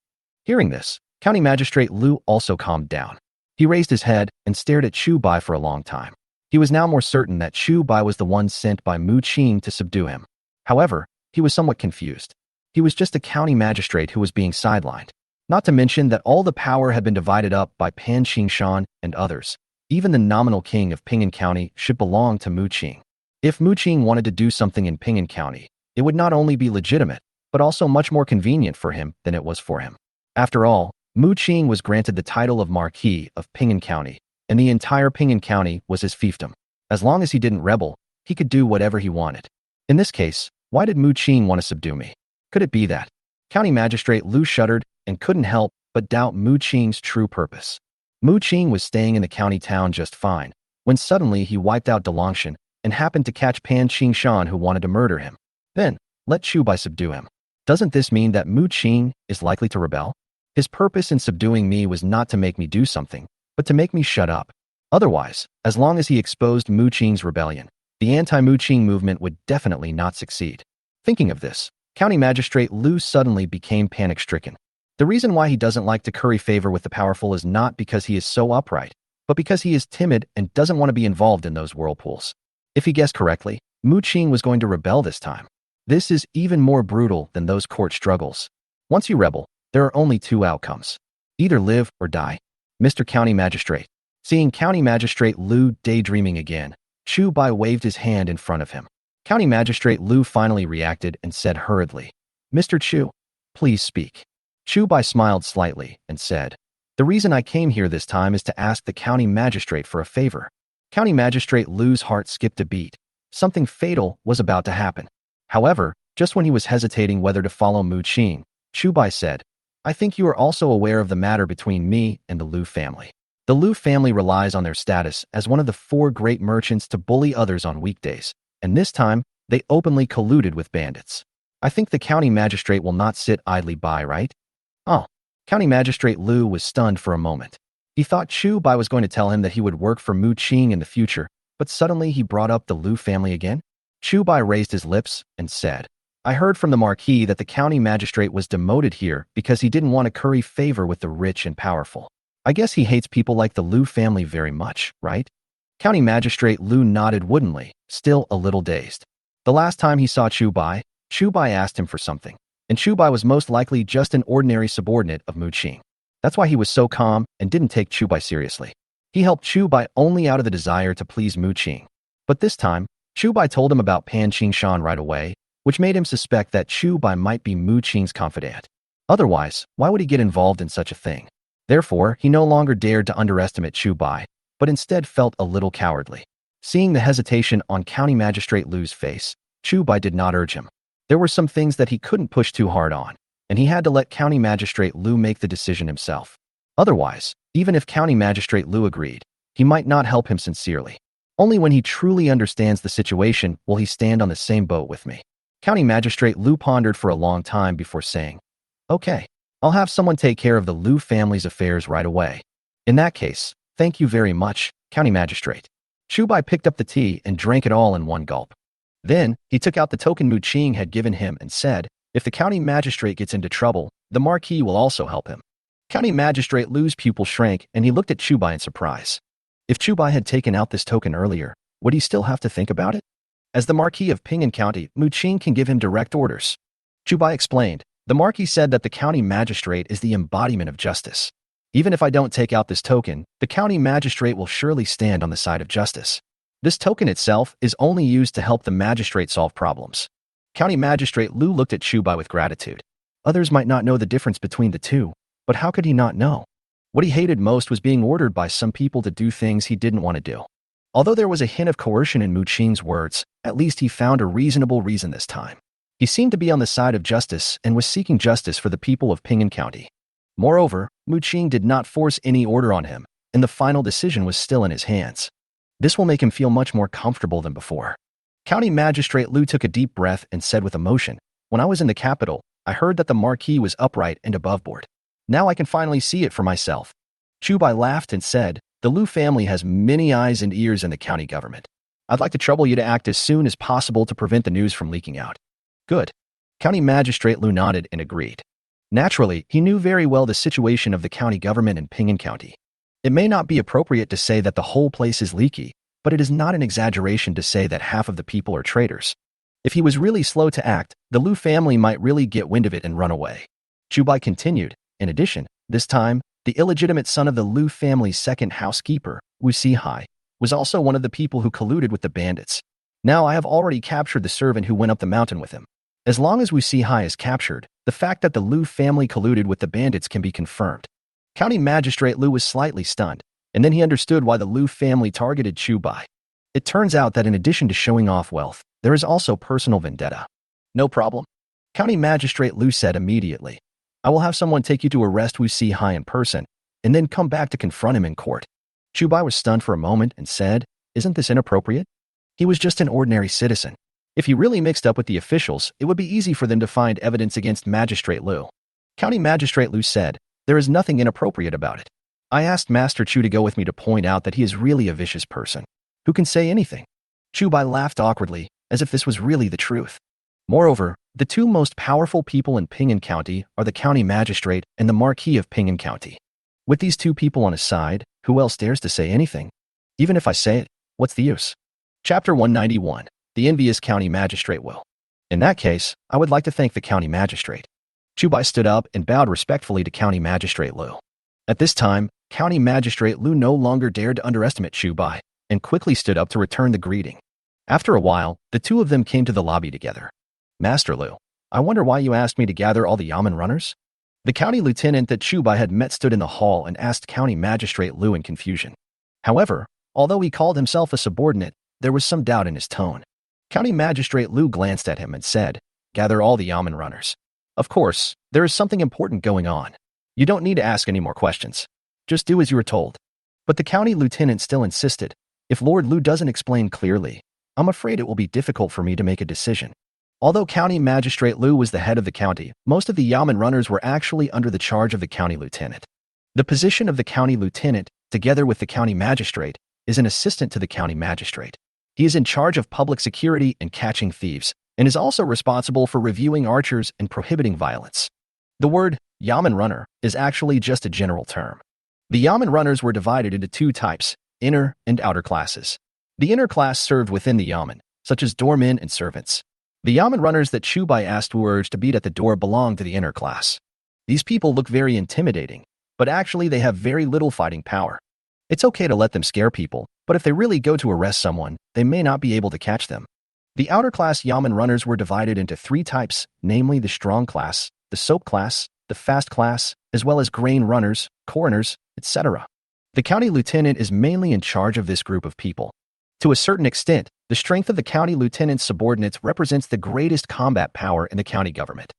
Hearing this, County Magistrate Liu also calmed down. He raised his head and stared at Chu Bai for a long time. He was now more certain that Chu Bai was the one sent by Mu Qing to subdue him. However, he was somewhat confused. He was just a county magistrate who was being sidelined. Not to mention that all the power had been divided up by Pan Qingshan and others. Even the nominal king of Pingan County should belong to Mu Qing. If Mu Qing wanted to do something in Pingan County, it would not only be legitimate, but also much more convenient for him than it was for him. After all, Mu Qing was granted the title of Marquis of Pingan County, and the entire Pingan County was his fiefdom. As long as he didn't rebel, he could do whatever he wanted. In this case, why did Mu Qing want to subdue me? Could it be that? County Magistrate Liu shuddered and couldn't help but doubt Mu Qing's true purpose. Mu Qing was staying in the county town just fine, when suddenly he wiped out Dalongshan and happened to catch Pan Qingshan who wanted to murder him. Then, let Chu Bai subdue him. Doesn't this mean that Mu Qing is likely to rebel? His purpose in subduing me was not to make me do something, but to make me shut up. Otherwise, as long as he exposed Mu Qing's rebellion, the anti-Mu Qing movement would definitely not succeed. Thinking of this, County Magistrate Liu suddenly became panic-stricken. The reason why he doesn't like to curry favor with the powerful is not because he is so upright, but because he is timid and doesn't want to be involved in those whirlpools. If he guessed correctly, Mu Qing was going to rebel this time. This is even more brutal than those court struggles. Once you rebel, there are only two outcomes. Either live or die. Mr. County Magistrate. Seeing County Magistrate Liu daydreaming again, Chu Bai waved his hand in front of him. County Magistrate Lu finally reacted and said hurriedly, "Mr. Chu, please speak." Chu Bai smiled slightly and said, "The reason I came here this time is to ask the county magistrate for a favor." County Magistrate Lu's heart skipped a beat. Something fatal was about to happen. However, just when he was hesitating whether to follow Mu Qing, Chu Bai said, "I think you are also aware of the matter between me and the Lu family. The Lu family relies on their status as one of the 4 great merchants to bully others on weekdays, and this time, they openly colluded with bandits. I think the county magistrate will not sit idly by, right?" Oh. County Magistrate Lu was stunned for a moment. He thought Chu Bai was going to tell him that he would work for Mu Qing in the future, but suddenly he brought up the Lu family again. Chu Bai raised his lips and said, "I heard from the Marquis that the county magistrate was demoted here because he didn't want to curry favor with the rich and powerful. I guess he hates people like the Lu family very much, right?" County Magistrate Lu nodded woodenly, still a little dazed. The last time he saw Chu Bai asked him for something, and Chu Bai was most likely just an ordinary subordinate of Mu Qing. That's why he was so calm and didn't take Chu Bai seriously. He helped Chu Bai only out of the desire to please Mu Qing. But this time, Chu Bai told him about Pan Qingshan right away, which made him suspect that Chu Bai might be Mu Qing's confidant. Otherwise, why would he get involved in such a thing? Therefore, he no longer dared to underestimate Chu Bai, but instead felt a little cowardly. Seeing the hesitation on County Magistrate Lu's face, Chu Bai did not urge him. There were some things that he couldn't push too hard on, and he had to let County Magistrate Lu make the decision himself. Otherwise, even if County Magistrate Lu agreed, he might not help him sincerely. Only when he truly understands the situation will he stand on the same boat with me. County Magistrate Lu pondered for a long time before saying, "Okay, I'll have someone take care of the Lu family's affairs right away. In that case, thank you very much, County Magistrate." Chu Bai picked up the tea and drank it all in one gulp. Then, he took out the token Mu Qing had given him and said, "If the county magistrate gets into trouble, the Marquis will also help him." County Magistrate Lu's pupil shrank and he looked at Chu Bai in surprise. If Chu Bai had taken out this token earlier, would he still have to think about it? As the Marquis of Ping'an County, Mu Qing can give him direct orders. Chu Bai explained, "The Marquis said that the county magistrate is the embodiment of justice. Even if I don't take out this token, the county magistrate will surely stand on the side of justice. This token itself is only used to help the magistrate solve problems." County Magistrate Lu looked at Chu Bai with gratitude. Others might not know the difference between the two, but how could he not know? What he hated most was being ordered by some people to do things he didn't want to do. Although there was a hint of coercion in Mu Qing's words, at least he found a reasonable reason this time. He seemed to be on the side of justice and was seeking justice for the people of Ping'an County. Moreover, Mu Qing did not force any order on him, and the final decision was still in his hands. This will make him feel much more comfortable than before. County Magistrate Lu took a deep breath and said with emotion, "When I was in the capital, I heard that the Marquis was upright and aboveboard. Now I can finally see it for myself." Chu Bai laughed and said, "The Lu family has many eyes and ears in the county government. I'd like to trouble you to act as soon as possible to prevent the news from leaking out." "Good." County Magistrate Lu nodded and agreed. Naturally, he knew very well the situation of the county government in Ping'an County. It may not be appropriate to say that the whole place is leaky, but it is not an exaggeration to say that half of the people are traitors. If he was really slow to act, the Lu family might really get wind of it and run away. Chu Bai continued, "In addition, this time, the illegitimate son of the Lu family's second housekeeper, Wu Si-hai, was also one of the people who colluded with the bandits. Now I have already captured the servant who went up the mountain with him. As long as Wu Si-hai is captured, the fact that the Lu family colluded with the bandits can be confirmed." County Magistrate Lu was slightly stunned, and then he understood why the Lu family targeted Chu Bai. It turns out that in addition to showing off wealth, there is also personal vendetta. "No problem," County Magistrate Lu said immediately. "I will have someone take you to arrest Wu Si-hai in person, and then come back to confront him in court." Chu Bai was stunned for a moment and said, "Isn't this inappropriate?" He was just an ordinary citizen. If he really mixed up with the officials, it would be easy for them to find evidence against Magistrate Lu. County Magistrate Lu said, "There is nothing inappropriate about it. I asked Master Chu to go with me to point out that he is really a vicious person who can say anything." Chu Bai laughed awkwardly, as if this was really the truth. Moreover, the two most powerful people in Ping'an County are the county magistrate and the Marquis of Ping'an County. With these two people on his side, who else dares to say anything? Even if I say it, what's the use? Chapter 191. The Envious County Magistrate Will. In that case, I would like to thank the county magistrate. Chu Bai stood up and bowed respectfully to County Magistrate Lu. At this time, County Magistrate Lu no longer dared to underestimate Chu Bai. and quickly stood up to return the greeting. After a while, the two of them came to the lobby together. Master Lu, I wonder why you asked me to gather all the Yamen runners? The county lieutenant that Chu Bai had met stood in the hall and asked County Magistrate Lu in confusion. However, although he called himself a subordinate, there was some doubt in his tone. County Magistrate Lu glanced at him and said, "Gather all the Yamen runners. Of course, there is something important going on. You don't need to ask any more questions. Just do as you were told." But the county lieutenant still insisted, "If Lord Lu doesn't explain clearly, I'm afraid it will be difficult for me to make a decision." Although County Magistrate Lu was the head of the county, most of the Yamen runners were actually under the charge of the county lieutenant. The position of the county lieutenant, together with the county magistrate, is an assistant to the county magistrate. He is in charge of public security and catching thieves, and is also responsible for reviewing archers and prohibiting violence. The word Yamen runner is actually just a general term. The Yamen runners were divided into two types, inner and outer classes. The inner class served within the Yamen, such as doormen and servants. The Yamen runners that Chu Bai asked Wu urged to beat at the door belonged to the inner class. These people look very intimidating, but actually they have very little fighting power. It's okay to let them scare people, but if they really go to arrest someone, they may not be able to catch them. The outer class Yamen runners were divided into three types, namely the strong class, the soap class, the fast class, as well as grain runners, coroners, etc. The county lieutenant is mainly in charge of this group of people. To a certain extent, the strength of the county lieutenant's subordinates represents the greatest combat power in the county government.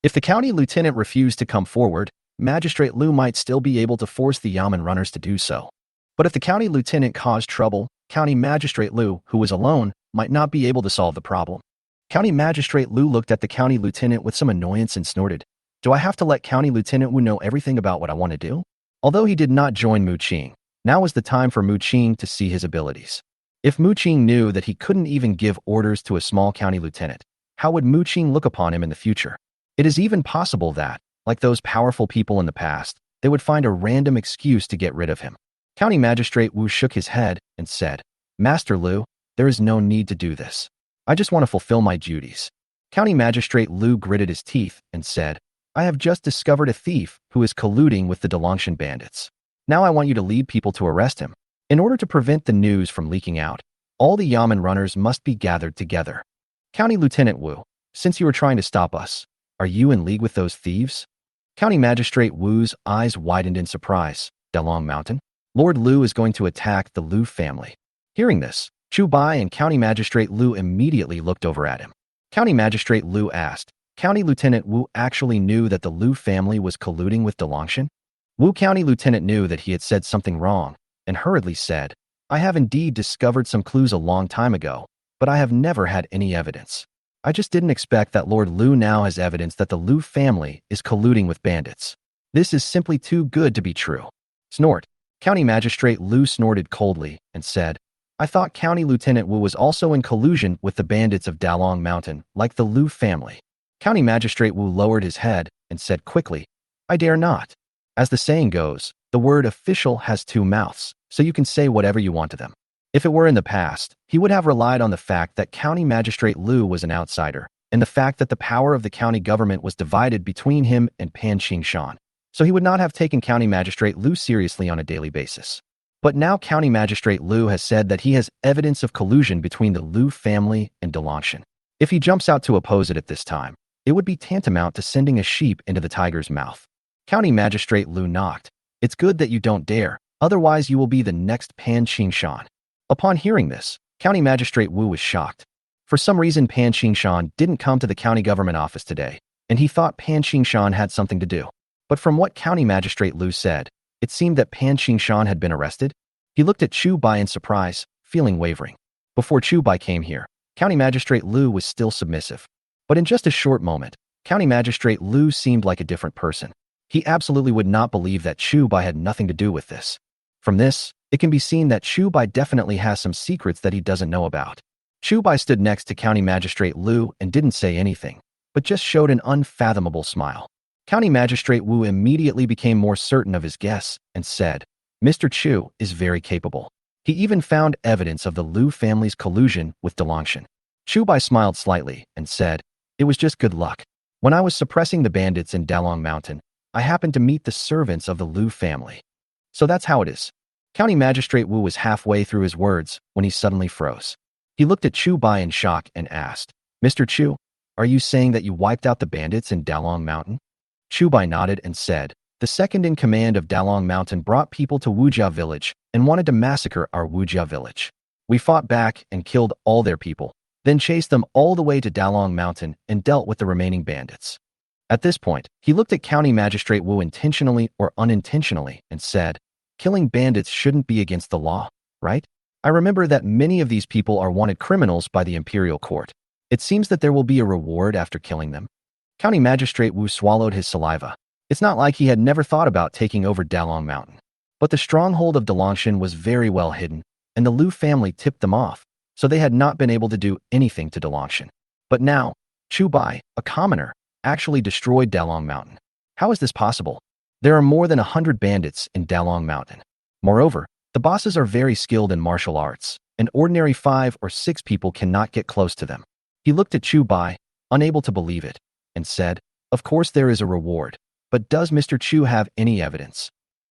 If the county lieutenant refused to come forward, Magistrate Lu might still be able to force the Yamen runners to do so. But if the county lieutenant caused trouble, County Magistrate Lu, who was alone, might not be able to solve the problem. County Magistrate Lu looked at the county lieutenant with some annoyance and snorted, "Do I have to let County Lieutenant Wu know everything about what I want to do?" Although he did not join Mu Qing, now was the time for Mu Qing to see his abilities. If Mu Qing knew that he couldn't even give orders to a small county lieutenant, how would Mu Qing look upon him in the future? It is even possible that, like those powerful people in the past, they would find a random excuse to get rid of him. County Magistrate Wu shook his head and said, "Master Lu, there is no need to do this. I just want to fulfill my duties." County Magistrate Lu gritted his teeth and said, "I have just discovered a thief who is colluding with the Dalongshan bandits. Now I want you to lead people to arrest him. In order to prevent the news from leaking out, all the Yamen runners must be gathered together. County Lieutenant Wu, since you are trying to stop us, are you in league with those thieves?" County Magistrate Wu's eyes widened in surprise. Dalong Mountain? Lord Lu is going to attack the Lu family. Hearing this, Chu Bai and County Magistrate Lu immediately looked over at him. County Magistrate Lu asked, "County Lieutenant Wu actually knew that the Lu family was colluding with Dalongshan?" Wu County Lieutenant knew that he had said something wrong, and hurriedly said, "I have indeed discovered some clues a long time ago, but I have never had any evidence. I just didn't expect that Lord Lu now has evidence that the Lu family is colluding with bandits. This is simply too good to be true." Snort. County Magistrate Lu snorted coldly and said, "I thought County Lieutenant Wu was also in collusion with the bandits of Dalong Mountain, like the Lu family." County Magistrate Wu lowered his head and said quickly, "I dare not. As the saying goes, the word official has two mouths, so you can say whatever you want to them." If it were in the past, he would have relied on the fact that County Magistrate Lu was an outsider, and the fact that the power of the county government was divided between him and Pan Qingshan. So he would not have taken County Magistrate Lu seriously on a daily basis. But now County Magistrate Lu has said that he has evidence of collusion between the Lu family and Dalongshan. If he jumps out to oppose it at this time, it would be tantamount to sending a sheep into the tiger's mouth. County Magistrate Lu knocked. "It's good that you don't dare, otherwise you will be the next Pan Qingshan." Upon hearing this, County Magistrate Wu was shocked. For some reason Pan Qingshan didn't come to the county government office today, and he thought Pan Qingshan had something to do. But from what County Magistrate Lu said, it seemed that Pan Qingshan had been arrested. He looked at Chu Bai in surprise, feeling wavering. Before Chu Bai came here, County Magistrate Lu was still submissive. But in just a short moment, County Magistrate Lu seemed like a different person. He absolutely would not believe that Chu Bai had nothing to do with this. From this, it can be seen that Chu Bai definitely has some secrets that he doesn't know about. Chu Bai stood next to County Magistrate Lu and didn't say anything, but just showed an unfathomable smile. County Magistrate Wu immediately became more certain of his guess and said, "Mr. Chu is very capable. He even found evidence of the Lu family's collusion with Dalongshan." Chu Bai smiled slightly and said, "It was just good luck. When I was suppressing the bandits in Dalong Mountain, I happened to meet the servants of the Lu family. So that's how it is." County Magistrate Wu was halfway through his words when he suddenly froze. He looked at Chu Bai in shock and asked, "Mr. Chu, are you saying that you wiped out the bandits in Dalong Mountain?" Chu Bai nodded and said, "The second in command of Dalong Mountain brought people to Wujia village and wanted to massacre our Wujia village. We fought back and killed all their people, then chased them all the way to Dalong Mountain and dealt with the remaining bandits." At this point, he looked at County Magistrate Wu intentionally or unintentionally and said, "Killing bandits shouldn't be against the law, right? I remember that many of these people are wanted criminals by the imperial court. It seems that there will be a reward after killing them." County Magistrate Wu swallowed his saliva. It's not like he had never thought about taking over Dalong Mountain. But the stronghold of Dalongshan was very well hidden, and the Liu family tipped them off, so they had not been able to do anything to Dalongshan. But now, Chu Bai, a commoner, actually destroyed Dalong Mountain. How is this possible? There are more than 100 bandits in Dalong Mountain. Moreover, the bosses are very skilled in martial arts, and ordinary 5 or 6 people cannot get close to them. He looked at Chu Bai, unable to believe it, and said, "Of course there is a reward, but does Mr. Chu have any evidence?"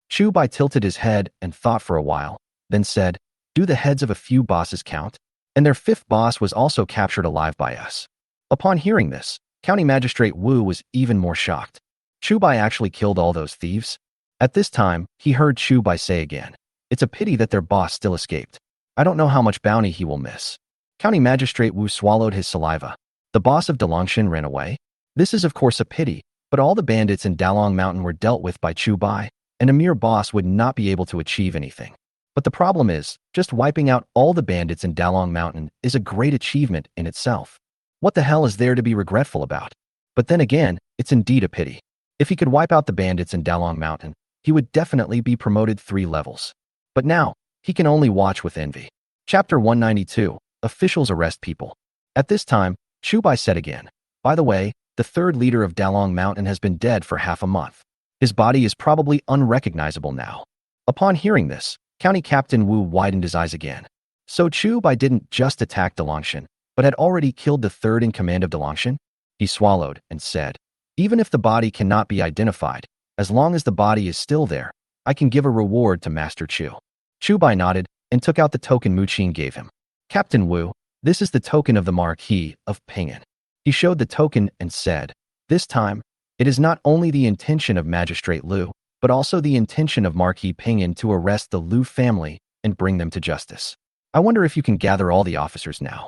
Chu Bai tilted his head and thought for a while, then said, "Do the heads of a few bosses count? And their 5th boss was also captured alive by us." Upon hearing this, County Magistrate Wu was even more shocked. Chu Bai actually killed all those thieves? At this time, he heard Chu Bai say again, "It's a pity that their boss still escaped. I don't know how much bounty he will miss." County Magistrate Wu swallowed his saliva. The boss of Dalongshan ran away? This is of course a pity, but all the bandits in Dalong Mountain were dealt with by Chu Bai, and a mere boss would not be able to achieve anything. But the problem is, just wiping out all the bandits in Dalong Mountain is a great achievement in itself. What the hell is there to be regretful about? But then again, it's indeed a pity. If he could wipe out the bandits in Dalong Mountain, he would definitely be promoted 3 levels. But now, he can only watch with envy. Chapter 192, Officials Arrest People. At this time, Chu Bai said again, "By the way, the 3rd leader of Dalong Mountain has been dead for half a month. His body is probably unrecognizable now." Upon hearing this, County Captain Wu widened his eyes again. So Chu Bai didn't just attack Dalongshan, but had already killed the 3rd in command of Dalongshan? He swallowed and said, "Even if the body cannot be identified, as long as the body is still there, I can give a reward to Master Chu." Chu Bai nodded and took out the token Mu Qing gave him. "Captain Wu, this is the token of the Marquis of Ping'an." He showed the token and said, "This time, it is not only the intention of Magistrate Liu, but also the intention of Marquis Ping'an to arrest the Liu family and bring them to justice. I wonder if you can gather all the officers now."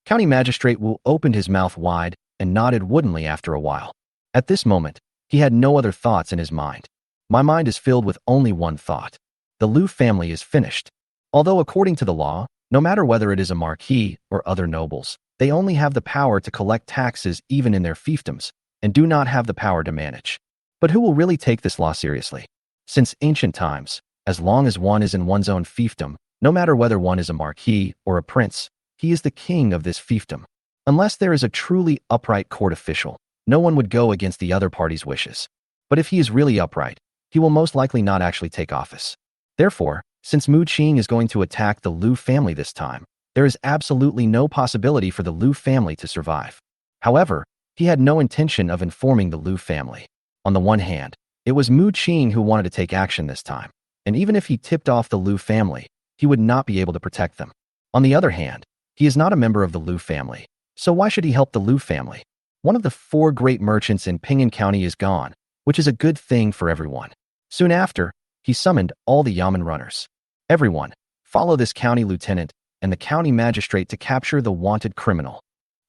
County Magistrate Wu opened his mouth wide and nodded woodenly after a while. At this moment, he had no other thoughts in his mind. "My mind is filled with only one thought. The Liu family is finished. Although according to the law, no matter whether it is a marquis or other nobles, they only have the power to collect taxes even in their fiefdoms, and do not have the power to manage. But who will really take this law seriously? Since ancient times, as long as one is in one's own fiefdom, no matter whether one is a marquis or a prince, he is the king of this fiefdom. Unless there is a truly upright court official, no one would go against the other party's wishes. But if he is really upright, he will most likely not actually take office. Therefore, since Mu Qing is going to attack the Liu family this time, there is absolutely no possibility for the Liu family to survive. However, he had no intention of informing the Liu family. On the one hand, it was Mu Qing who wanted to take action this time, and even if he tipped off the Liu family, he would not be able to protect them. On the other hand, he is not a member of the Liu family, so why should he help the Liu family? One of the 4 great merchants in Ping'an County is gone, which is a good thing for everyone. Soon after, he summoned all the Yamen runners. "Everyone, follow this county lieutenant and the county magistrate to capture the wanted criminal."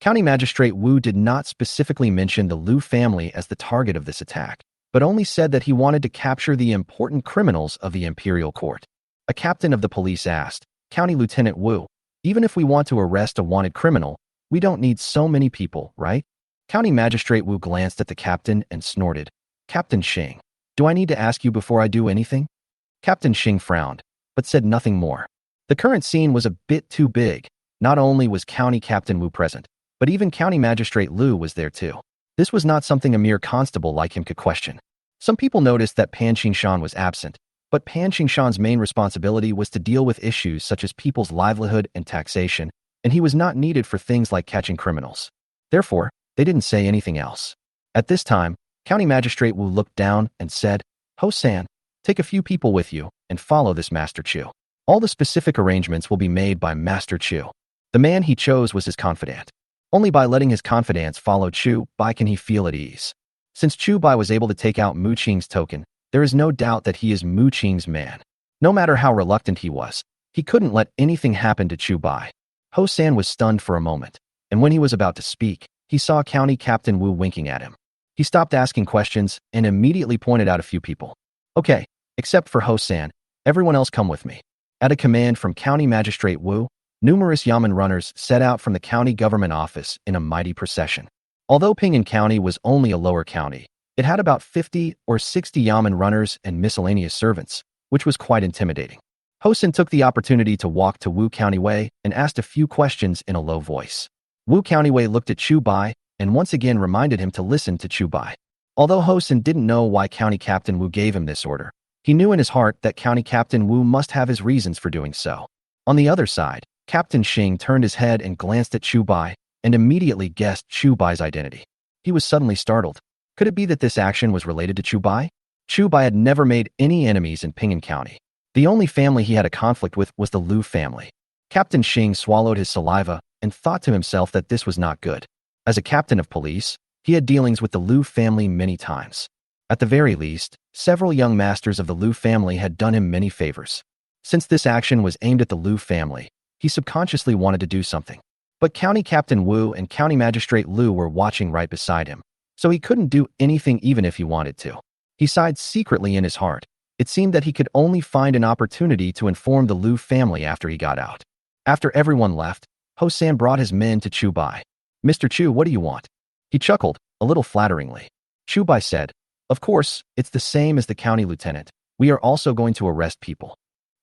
County Magistrate Wu did not specifically mention the Liu family as the target of this attack, but only said that he wanted to capture the important criminals of the imperial court. A captain of the police asked, "County Lieutenant Wu, even if we want to arrest a wanted criminal, we don't need so many people, right?" County Magistrate Wu glanced at the captain and snorted, "Captain Xing, do I need to ask you before I do anything?" Captain Xing frowned, but said nothing more. The current scene was a bit too big. Not only was County Captain Wu present, but even County Magistrate Liu was there too. This was not something a mere constable like him could question. Some people noticed that Pan Qingshan was absent, but Pan Qingshan's main responsibility was to deal with issues such as people's livelihood and taxation, and he was not needed for things like catching criminals. Therefore, they didn't say anything else. At this time, County Magistrate Wu looked down and said, "Ho-san, take a few people with you and follow this Master Chu. All the specific arrangements will be made by Master Chu. The man he chose was his confidant. Only by letting his confidants follow Chu Bai can he feel at ease. Since Chu Bai was able to take out Mu Qing's token, there is no doubt that he is Mu Qing's man. No matter how reluctant he was, he couldn't let anything happen to Chu Bai. Ho San was stunned for a moment, and when he was about to speak, he saw County Captain Wu winking at him. He stopped asking questions and immediately pointed out a few people. Okay, except for Ho San, everyone else come with me. At a command from County Magistrate Wu, numerous Yamen runners set out from the county government office in a mighty procession. Although Ping'an County was only a lower county, it had about 50 or 60 Yamen runners and miscellaneous servants, which was quite intimidating. Ho San took the opportunity to walk to Wu County Wei and asked a few questions in a low voice. Wu County Wei looked at Chu Bai and once again reminded him to listen to Chu Bai. Although Ho San didn't know why County Captain Wu gave him this order, he knew in his heart that County Captain Wu must have his reasons for doing so. On the other side, Captain Xing turned his head and glanced at Chu Bai and immediately guessed Chu Bai's identity. He was suddenly startled. Could it be that this action was related to Chu Bai? Chu Bai had never made any enemies in Ping'an County. The only family he had a conflict with was the Liu family. Captain Xing swallowed his saliva and thought to himself that this was not good. As a captain of police, he had dealings with the Liu family many times. At the very least, several young masters of the Liu family had done him many favors. Since this action was aimed at the Liu family, he subconsciously wanted to do something. But County Captain Wu and County Magistrate Liu were watching right beside him, so he couldn't do anything even if he wanted to. He sighed secretly in his heart. It seemed that he could only find an opportunity to inform the Liu family after he got out. After everyone left, Ho San brought his men to Chu Bai. Mr. Chu, what do you want? He chuckled, a little flatteringly. Chu Bai said, of course, it's the same as the county lieutenant. We are also going to arrest people.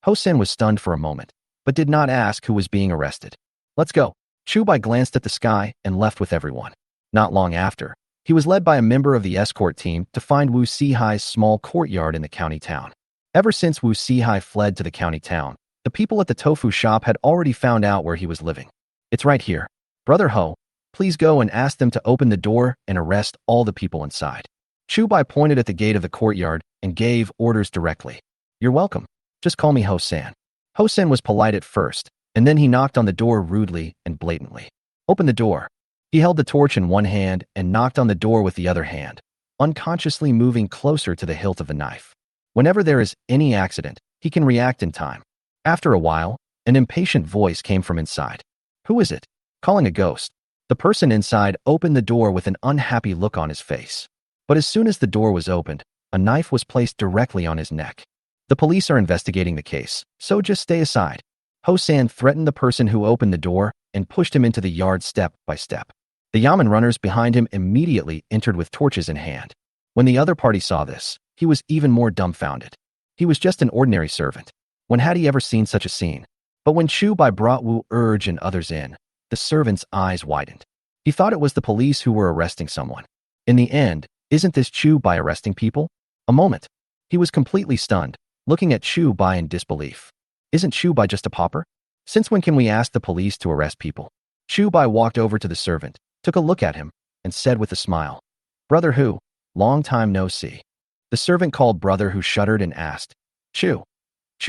Ho San was stunned for a moment, but did not ask who was being arrested. Let's go. Chu Bai glanced at the sky and left with everyone. Not long after, he was led by a member of the escort team to find Wu Sihai's small courtyard in the county town. Ever since Wu Sihai fled to the county town, the people at the tofu shop had already found out where he was living. It's right here. Brother Ho, please go and ask them to open the door and arrest all the people inside. Chu Bai pointed at the gate of the courtyard and gave orders directly. You're welcome. Just call me Ho San. Ho San was polite at first, and then he knocked on the door rudely and blatantly. Open the door. He held the torch in one hand and knocked on the door with the other hand, unconsciously moving closer to the hilt of the knife. Whenever there is any accident, he can react in time. After a while, an impatient voice came from inside. Who is it? Calling a ghost. The person inside opened the door with an unhappy look on his face. But as soon as the door was opened, a knife was placed directly on his neck. The police are investigating the case, so just stay aside. Ho San threatened the person who opened the door and pushed him into the yard step by step. The Yamen runners behind him immediately entered with torches in hand. When the other party saw this, he was even more dumbfounded. He was just an ordinary servant. When had he ever seen such a scene? But when Chu Bai brought Wu Urge and others in, the servant's eyes widened. He thought it was the police who were arresting someone. In the end, isn't this Chu Bai arresting people? A moment. He was completely stunned, looking at Chu Bai in disbelief. Isn't Chu Bai just a pauper? Since when can we ask the police to arrest people? Chu Bai walked over to the servant, took a look at him, and said with a smile, Brother Hu, long time no see. The servant called Brother Hu shuddered and asked, Chu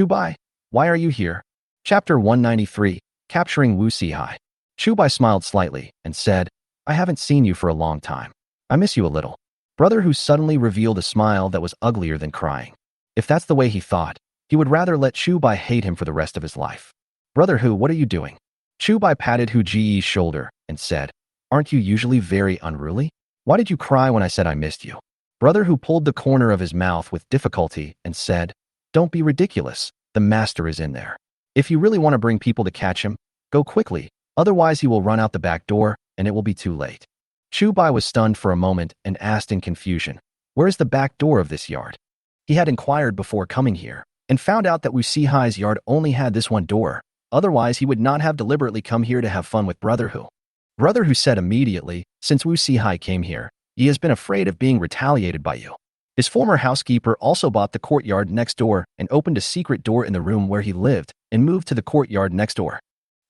Bai, why are you here? Chapter 193, Capturing Wu Sihai. Chu Bai smiled slightly and said, I haven't seen you for a long time. I miss you a little. Brother Hu suddenly revealed a smile that was uglier than crying. If that's the way he thought, he would rather let Chu Bai hate him for the rest of his life. Brother Hu, what are you doing? Chu Bai patted Hu Ji's shoulder and said, Aren't you usually very unruly? Why did you cry when I said I missed you? Brother Hu pulled the corner of his mouth with difficulty and said, Don't be ridiculous. The master is in there. If you really want to bring people to catch him, go quickly. Otherwise he will run out the back door and it will be too late. Chu Bai was stunned for a moment and asked in confusion, Where is the back door of this yard? He had inquired before coming here and found out that Wu Sihai's yard only had this one door. Otherwise he would not have deliberately come here to have fun with Brother Hu. Brother Hu said immediately, Since Wu Sihai came here, he has been afraid of being retaliated by you. His former housekeeper also bought the courtyard next door and opened a secret door in the room where he lived and moved to the courtyard next door.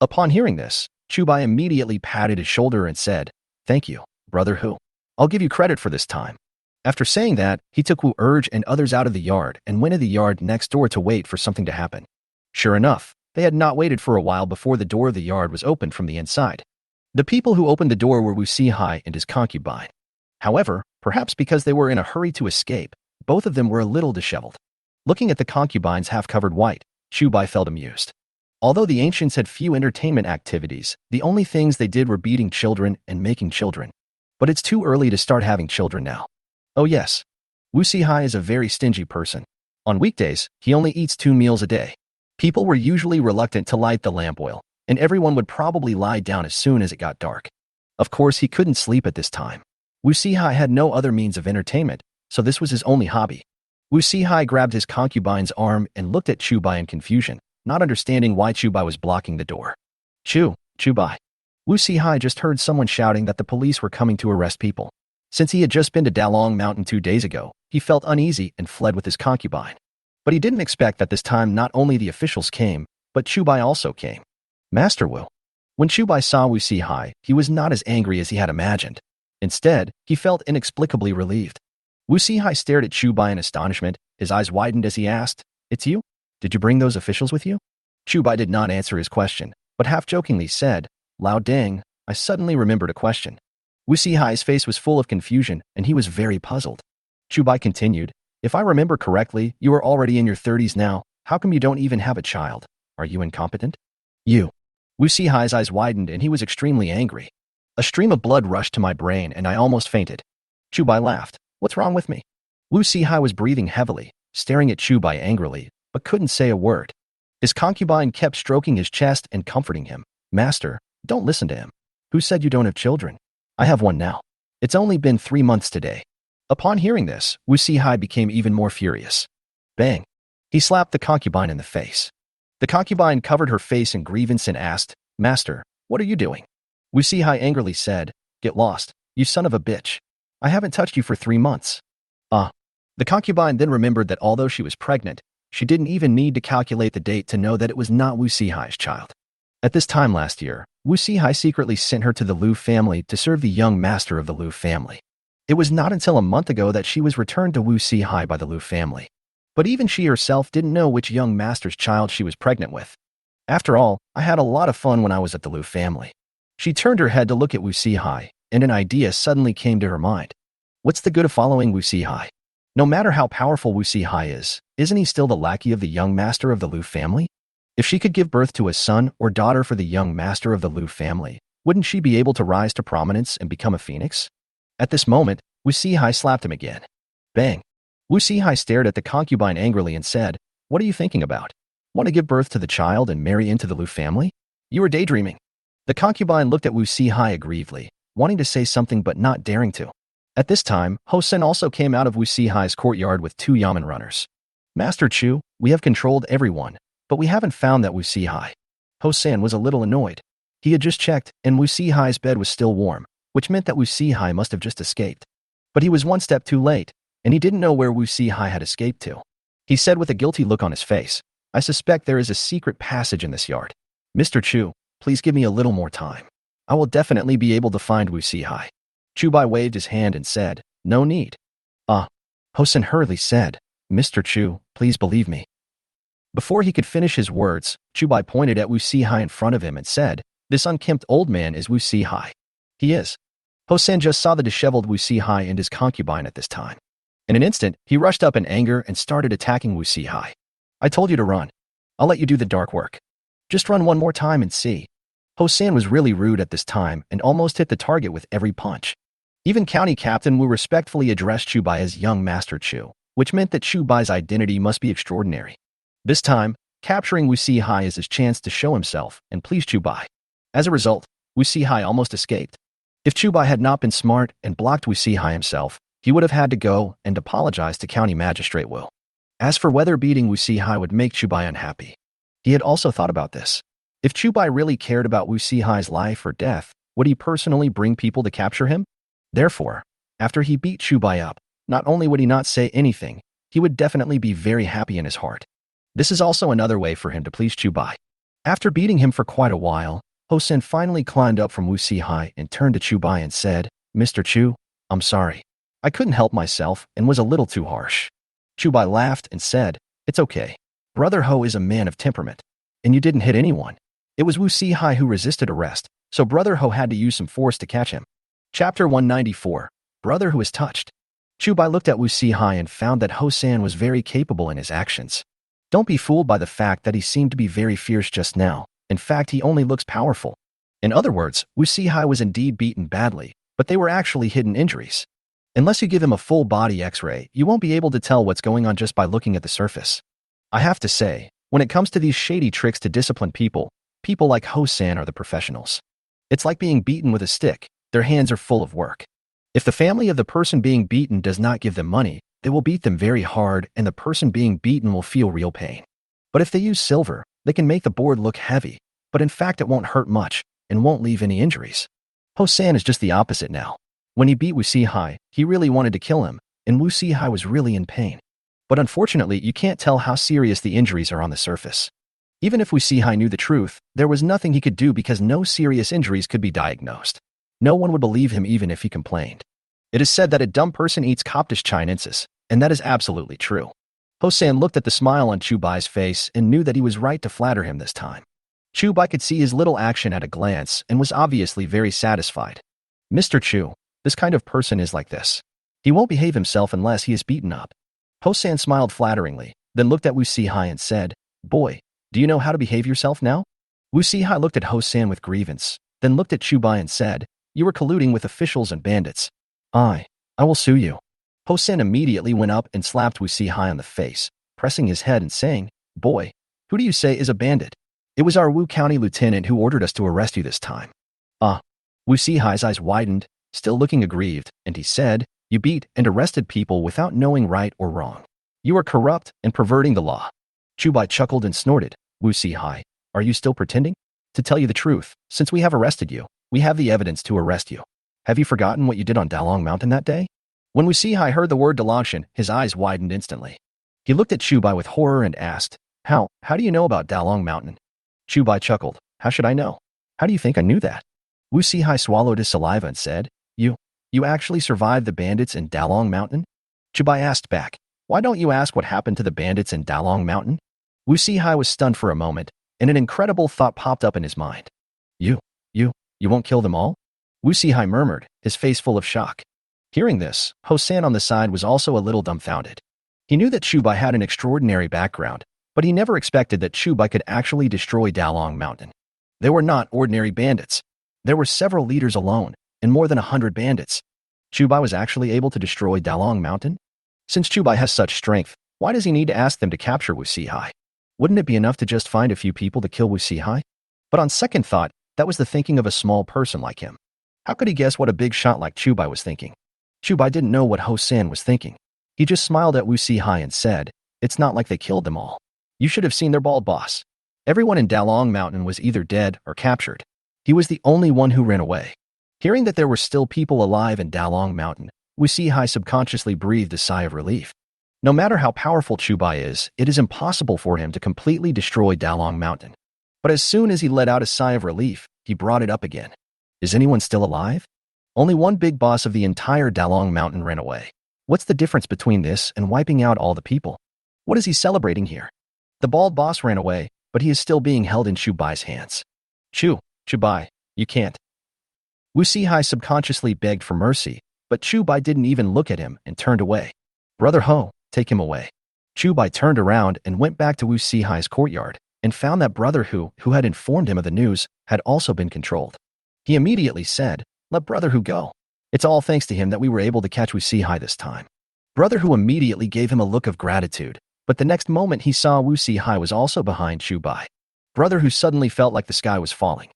Upon hearing this, Chu Bai immediately patted his shoulder and said, Thank you, Brother Hu. I'll give you credit for this time. After saying that, he took Wu Urge and others out of the yard and went to the yard next door to wait for something to happen. Sure enough, they had not waited for a while before the door of the yard was opened from the inside. The people who opened the door were Wu Sihai and his concubine. However, perhaps because they were in a hurry to escape, both of them were a little disheveled. Looking at the concubine's half-covered white, Chu Bai felt amused. Although the ancients had few entertainment activities, the only things they did were beating children and making children. But it's too early to start having children now. Oh yes, Wu Sihai is a very stingy person. On weekdays, he only eats 2 meals a day. People were usually reluctant to light the lamp oil, and everyone would probably lie down as soon as it got dark. Of course, he couldn't sleep at this time. Wu Sihai had no other means of entertainment, so this was his only hobby. Wu Sihai grabbed his concubine's arm and looked at Chu Bai in confusion, not understanding why Chu Bai was blocking the door. Chu Bai. Wu Sihai just heard someone shouting that the police were coming to arrest people. Since he had just been to Dalong Mountain 2 days ago, he felt uneasy and fled with his concubine. But he didn't expect that this time not only the officials came, but Chu Bai also came. Master Wu. When Chu Bai saw Wu Sihai, he was not as angry as he had imagined. Instead, he felt inexplicably relieved. Wu Sihai stared at Chu Bai in astonishment, his eyes widened as he asked, "It's you? Did you bring those officials with you?" Chu Bai did not answer his question, but half-jokingly said, "Lao dang, I suddenly remembered a question." Wu Sihai's face was full of confusion, and he was very puzzled. Chu Bai continued, "If I remember correctly, you are already in your 30s now. How come you don't even have a child? Are you incompetent?" "You." Wu Sihai's eyes widened, and he was extremely angry. A stream of blood rushed to my brain, and I almost fainted. Chu Bai laughed. "What's wrong with me?" Wu Sihai was breathing heavily, staring at Chu Bai angrily, but couldn't say a word. His concubine kept stroking his chest and comforting him. "Master, don't listen to him. Who said you don't have children? I have one now. It's only been 3 months today." Upon hearing this, Wu Sihai became even more furious. Bang! He slapped the concubine in the face. The concubine covered her face in grievance and asked, "Master, what are you doing?" Wu Sihai angrily said, "Get lost, you son of a bitch. I haven't touched you for 3 months. The concubine then remembered that although she was pregnant, she didn't even need to calculate the date to know that it was not Wu Sihai's child. At this time last year, Wu Sihai secretly sent her to the Liu family to serve the young master of the Liu family. It was not until a month ago that she was returned to Wu Sihai by the Liu family. But even she herself didn't know which young master's child she was pregnant with. After all, I had a lot of fun when I was at the Liu family. She turned her head to look at Wu Sihai, and an idea suddenly came to her mind. What's the good of following Wu Sihai? No matter how powerful Wu Sihai is, isn't he still the lackey of the young master of the Liu family? If she could give birth to a son or daughter for the young master of the Liu family, wouldn't she be able to rise to prominence and become a phoenix? At this moment, Wu Sihai slapped him again. Bang! Wu Sihai stared at the concubine angrily and said, "What are you thinking about? Want to give birth to the child and marry into the Liu family? You are daydreaming." The concubine looked at Wu Sihai aggrievedly, wanting to say something but not daring to. At this time, Ho-sen also came out of Wu Sihai's courtyard with 2 yamen runners. "Master Chu, we have controlled everyone, but we haven't found that Wu Sihai." Ho-sen was a little annoyed. He had just checked, and Wu Sihai's bed was still warm, which meant that Wu Sihai must have just escaped. But he was 1 step too late, and he didn't know where Wu Sihai had escaped to. He said with a guilty look on his face, "I suspect there is a secret passage in this yard. Mr. Chu, please give me a little more time. I will definitely be able to find Wu Sihai." Chu Bai waved his hand and said, "No need." Ho-sen hurriedly said, "Mr. Chu, please believe me." Before he could finish his words, Chu Bai pointed at Wu Sihai in front of him and said, "This unkempt old man is Wu Sihai." "He is." Ho-sen just saw the disheveled Wu Sihai and his concubine at this time. In an instant, he rushed up in anger and started attacking Wu Sihai. "I told you to run. I'll let you do the dark work. Just run one more time and see." Ho-sen was really rude at this time and almost hit the target with every punch. Even County Captain Wu respectfully addressed Chu Bai as young Master Chu, which meant that Chu Bai's identity must be extraordinary. This time, capturing Wu Sihai is his chance to show himself and please Chu Bai. As a result, Wu Sihai almost escaped. If Chu Bai had not been smart and blocked Wu Sihai himself, he would have had to go and apologize to County Magistrate Wu. As for whether beating Wu Sihai would make Chu Bai unhappy, he had also thought about this. If Chu Bai really cared about Wu Sihai's life or death, would he personally bring people to capture him? Therefore, after he beat Chu Bai up, not only would he not say anything, he would definitely be very happy in his heart. This is also another way for him to please Chu Bai. After beating him for quite a while, Ho-sen finally climbed up from Wu Sihai and turned to Chu Bai and said, "Mr. Chu, I'm sorry. I couldn't help myself and was a little too harsh. Chu Bai laughed and said, "It's okay. Brother Ho is a man of temperament. And you didn't hit anyone. It was Wu Sihai who resisted arrest, so Brother Ho had to use some force to catch him." Chapter 194. Brother Who is Touched. Chu Bai looked at Wu Sihai and found that Ho-san was very capable in his actions. Don't be fooled by the fact that he seemed to be very fierce just now. In fact, he only looks powerful. In other words, Wu Sihai was indeed beaten badly, but they were actually hidden injuries. Unless you give him a full body x-ray, you won't be able to tell what's going on just by looking at the surface. I have to say, when it comes to these shady tricks to discipline people, people like Ho-san are the professionals. It's like being beaten with a stick. Their hands are full of work. If the family of the person being beaten does not give them money, they will beat them very hard and the person being beaten will feel real pain. But if they use silver, they can make the board look heavy, but in fact it won't hurt much and won't leave any injuries. Ho-san is just the opposite now. When he beat Wu Sihai, he really wanted to kill him, and Wu Sihai was really in pain. But unfortunately, you can't tell how serious the injuries are on the surface. Even if Wu Sihai knew the truth, there was nothing he could do because no serious injuries could be diagnosed. No one would believe him even if he complained. It is said that a dumb person eats Coptish Chinensis, and that is absolutely true. Ho-san looked at the smile on Chu Bai's face and knew that he was right to flatter him this time. Chu Bai could see his little action at a glance and was obviously very satisfied. "Mr. Chu, this kind of person is like this. He won't behave himself unless he is beaten up." Ho-san smiled flatteringly, then looked at Wu Sihai and said, "Boy, do you know how to behave yourself now?" Wu Sihai looked at Ho-san with grievance, then looked at Chu Bai and said, "You were colluding with officials and bandits. I will sue you." Ho-san immediately went up and slapped Wu Sihai on the face, pressing his head and saying, "Boy, who do you say is a bandit? It was our Wu County lieutenant who ordered us to arrest you this time." Wu Sihai's eyes widened, still looking aggrieved, and he said, "You beat and arrested people without knowing right or wrong. You are corrupt and perverting the law." Chu Bai chuckled and snorted, "Wu Sihai, are you still pretending? To tell you the truth, since we have arrested you, we have the evidence to arrest you. Have you forgotten what you did on Dalong Mountain that day?" When Wu Sihai heard the word Dalangshan, his eyes widened instantly. He looked at Chu Bai with horror and asked, How do you know about Dalong Mountain?" Chu Bai chuckled, "How should I know? How do you think I knew that?" Wu Sihai swallowed his saliva and said, You actually survived the bandits in Dalong Mountain?" Chu Bai asked back, "Why don't you ask what happened to the bandits in Dalong Mountain?" Wu Sihai was stunned for a moment, and an incredible thought popped up in his mind. You won't kill them all?" Wu Sihai murmured, his face full of shock. Hearing this, Ho-san on the side was also a little dumbfounded. He knew that Chu Bai had an extraordinary background, but he never expected that Chu Bai could actually destroy Dalong Mountain. They were not ordinary bandits. There were several leaders alone, and more than 100 bandits. Chu Bai was actually able to destroy Dalong Mountain? Since Chu Bai has such strength, why does he need to ask them to capture Wu Sihai? Wouldn't it be enough to just find a few people to kill Wu Sihai? But on second thought, that was the thinking of a small person like him. How could he guess what a big shot like Chu Bai was thinking? Chu Bai didn't know what Ho-san was thinking. He just smiled at Wu Sihai and said, "It's not like they killed them all. You should have seen their bald boss. Everyone in Dalong Mountain was either dead or captured. He was the only one who ran away." Hearing that there were still people alive in Dalong Mountain, Wu Sihai subconsciously breathed a sigh of relief. No matter how powerful Chu Bai is, it is impossible for him to completely destroy Dalong Mountain. But as soon as he let out a sigh of relief, he brought it up again. Is anyone still alive? Only one big boss of the entire Dalong Mountain ran away. What's the difference between this and wiping out all the people? What is he celebrating here? The bald boss ran away, but he is still being held in Chu Bai's hands. Chu Bai, you can't." Wu Sihai subconsciously begged for mercy, but Chu Bai didn't even look at him and turned away. "Brother Ho, take him away." Chu Bai turned around and went back to Wu Sihai's courtyard and found that Brother Hu had informed him of the news, had also been controlled. He immediately said, "Let Brother Hu go. It's all thanks to him that we were able to catch Wu Sihai this time." Brother Hu immediately gave him a look of gratitude, but the next moment he saw Wu Sihai was also behind Chu Bai. Brother Hu suddenly felt like the sky was falling.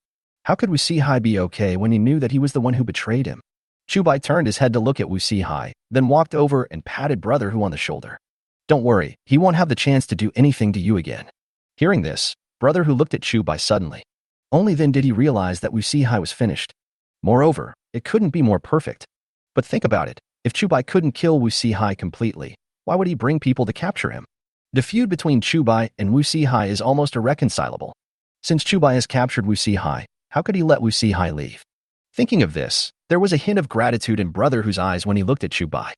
How could Wu Sihai be okay when he knew that he was the one who betrayed him? Chu Bai turned his head to look at Wu Sihai, then walked over and patted Brother Hu on the shoulder. "Don't worry, he won't have the chance to do anything to you again." Hearing this, Brother Hu looked at Chu Bai suddenly. Only then did he realize that Wu Sihai was finished. Moreover, it couldn't be more perfect. But think about it, if Chu Bai couldn't kill Wu Sihai completely, why would he bring people to capture him? The feud between Chu Bai and Wu Sihai is almost irreconcilable. Since Chu Bai has captured Wu Sihai, how could he let Wu Sihai leave? Thinking of this, There was a hint of gratitude in Brother Hu's eyes when he looked at Chu Bai.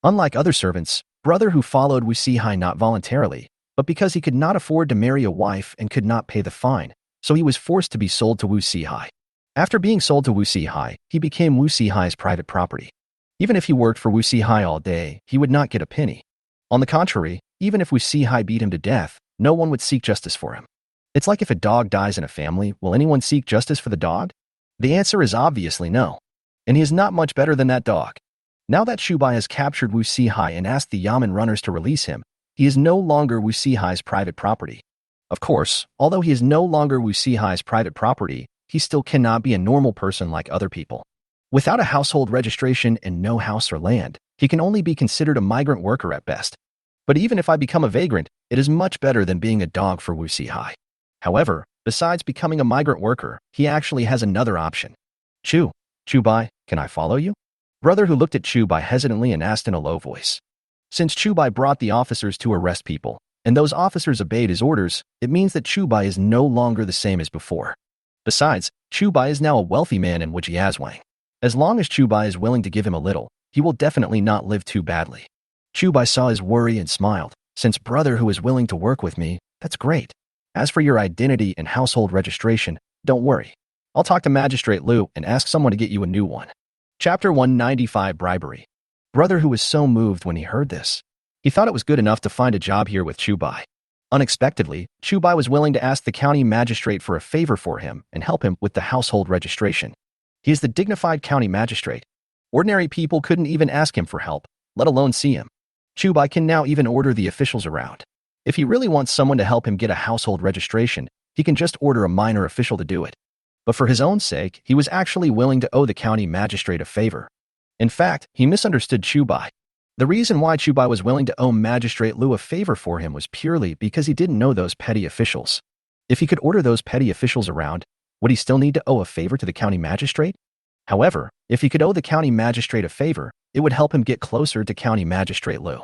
Unlike other servants, Brother Hu followed Wu Sihai not voluntarily, but because he could not afford to marry a wife and could not pay the fine, so he was forced to be sold to Wu Sihai. After being sold to Wu Sihai, he became Wu Sihai's private property. Even if he worked for Wu Sihai all day, he would not get a penny. On the contrary, even if Wu Sihai beat him to death, no one would seek justice for him. It's like if a dog dies in a family, will anyone seek justice for the dog? The answer is obviously no. And he is not much better than that dog. Now that Chu Bai has captured Wu Sihai and asked the Yamen runners to release him, he is no longer Wu Sihai's private property. Of course, although he is no longer Wu Sihai's private property, he still cannot be a normal person like other people. Without a household registration and no house or land, he can only be considered a migrant worker at best. But even if I become a vagrant, it is much better than being a dog for Wu Sihai. However, besides becoming a migrant worker, he actually has another option. Chu Bai, can I follow you? Brother Hu looked at Chu Bai hesitantly and asked in a low voice. Since Chu Bai brought the officers to arrest people, and those officers obeyed his orders, it means that Chu Bai is no longer the same as before. Besides, Chu Bai is now a wealthy man in Wujiazwang. As long as Chu Bai is willing to give him a little, he will definitely not live too badly. Chu Bai saw his worry and smiled. Since Brother Hu is willing to work with me, that's great. As for your identity and household registration, don't worry. I'll talk to Magistrate Liu and ask someone to get you a new one. Chapter 195 Bribery. Brother Hu was so moved when he heard this. He thought it was good enough to find a job here with Chu Bai. Unexpectedly, Chu Bai was willing to ask the county magistrate for a favor for him and help him with the household registration. He is the dignified county magistrate. Ordinary people couldn't even ask him for help, let alone see him. Chu Bai can now even order the officials around. If he really wants someone to help him get a household registration, he can just order a minor official to do it. But for his own sake, he was actually willing to owe the county magistrate a favor. In fact, he misunderstood Chu Bai. The reason why Chu Bai was willing to owe Magistrate Liu a favor for him was purely because he didn't know those petty officials. If he could order those petty officials around, would he still need to owe a favor to the county magistrate? However, if he could owe the county magistrate a favor, it would help him get closer to County Magistrate Liu.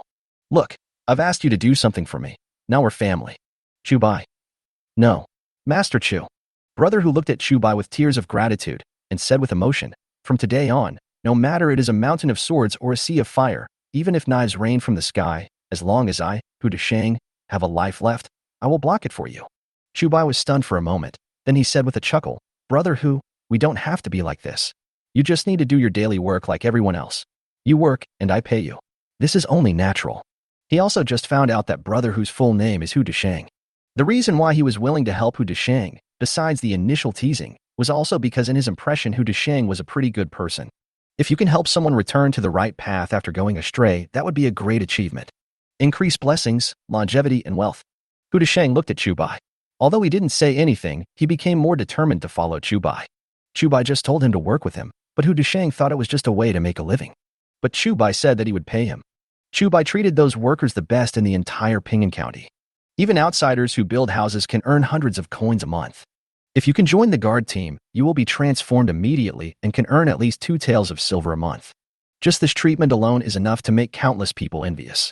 Look, I've asked you to do something for me. Now we're family. Chu Bai. No. Master Chu. Brother Hu looked at Chu Bai with tears of gratitude and said with emotion, from today on, no matter it is a mountain of swords or a sea of fire, even if knives rain from the sky, as long as I, Hu Deshang, have a life left, I will block it for you. Chu Bai was stunned for a moment. Then he said with a chuckle, Brother Hu, we don't have to be like this. You just need to do your daily work like everyone else. You work, and I pay you. This is only natural. He also just found out that Brother Hu's full name is Hu Deshang. The reason why he was willing to help Hu Deshang, besides the initial teasing, was also because in his impression Hu Deshang was a pretty good person. If you can help someone return to the right path after going astray, that would be a great achievement. Increase blessings, longevity, and wealth. Hu Deshang looked at Chu Bai. Although he didn't say anything, he became more determined to follow Chu Bai. Chu Bai just told him to work with him, but Hu Deshang thought it was just a way to make a living. But Chu Bai said that he would pay him. Chu Bai treated those workers the best in the entire Ping'an County. Even outsiders who build houses can earn hundreds of coins a month. If you can join the guard team, you will be transformed immediately and can earn at least 2 taels of silver a month. Just this treatment alone is enough to make countless people envious.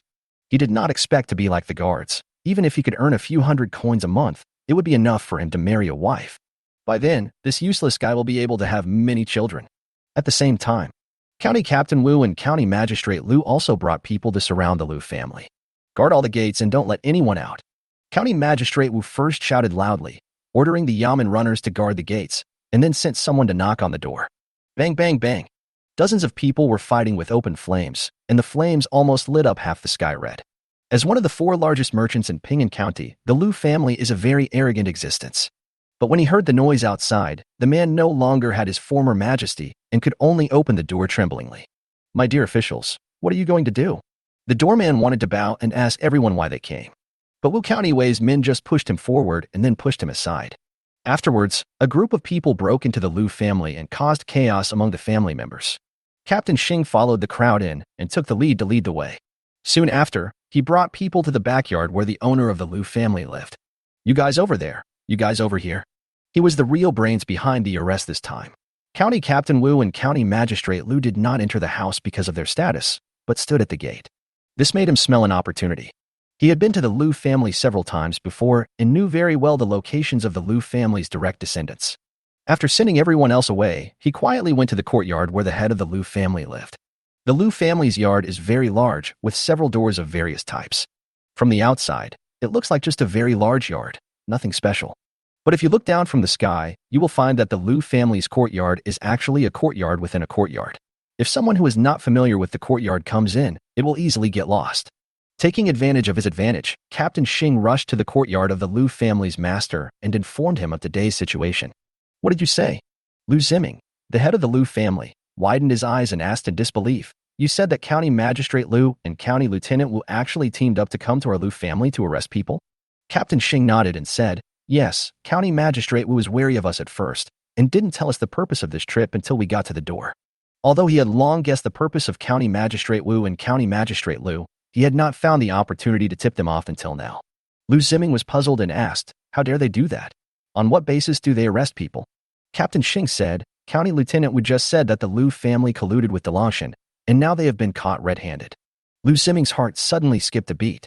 He did not expect to be like the guards. Even if he could earn a few hundred coins a month, it would be enough for him to marry a wife. By then, this useless guy will be able to have many children. At the same time, County Captain Wu and County Magistrate Liu also brought people to surround the Liu family. Guard all the gates and don't let anyone out. County Magistrate Wu first shouted loudly, ordering the Yamen runners to guard the gates, and then sent someone to knock on the door. Bang, bang, bang. Dozens of people were fighting with open flames, and the flames almost lit up half the sky red. As one of the 4 largest merchants in Ping'an County, the Liu family is a very arrogant existence. But when he heard the noise outside, the man no longer had his former majesty and could only open the door tremblingly. My dear officials, what are you going to do? The doorman wanted to bow and ask everyone why they came. But Wu County Wei's men just pushed him forward and then pushed him aside. Afterwards, a group of people broke into the Liu family and caused chaos among the family members. Captain Xing followed the crowd in and took the lead to lead the way. Soon after, he brought people to the backyard where the owner of the Liu family lived. You guys over there, you guys over here. He was the real brains behind the arrest this time. County Captain Wu and County Magistrate Liu did not enter the house because of their status, but stood at the gate. This made him smell an opportunity. He had been to the Liu family several times before and knew very well the locations of the Liu family's direct descendants. After sending everyone else away, he quietly went to the courtyard where the head of the Liu family lived. The Liu family's yard is very large, with several doors of various types. From the outside, it looks like just a very large yard, nothing special. But if you look down from the sky, you will find that the Liu family's courtyard is actually a courtyard within a courtyard. If someone who is not familiar with the courtyard comes in, it will easily get lost. Taking advantage of his advantage, Captain Xing rushed to the courtyard of the Liu family's master and informed him of today's situation. What did you say? Liu Ziming, the head of the Liu family, widened his eyes and asked in disbelief. You said that County Magistrate Liu and County Lieutenant Wu actually teamed up to come to our Liu family to arrest people? Captain Xing nodded and said, yes, County Magistrate Wu was wary of us at first and didn't tell us the purpose of this trip until we got to the door. Although he had long guessed the purpose of County Magistrate Wu and County Magistrate Liu, he had not found the opportunity to tip them off until now. Liu Ziming was puzzled and asked, how dare they do that? On what basis do they arrest people? Captain Xing said, County Lieutenant Wu just said that the Liu family colluded with Dayu, and now they have been caught red-handed. Liu Ziming's heart suddenly skipped a beat.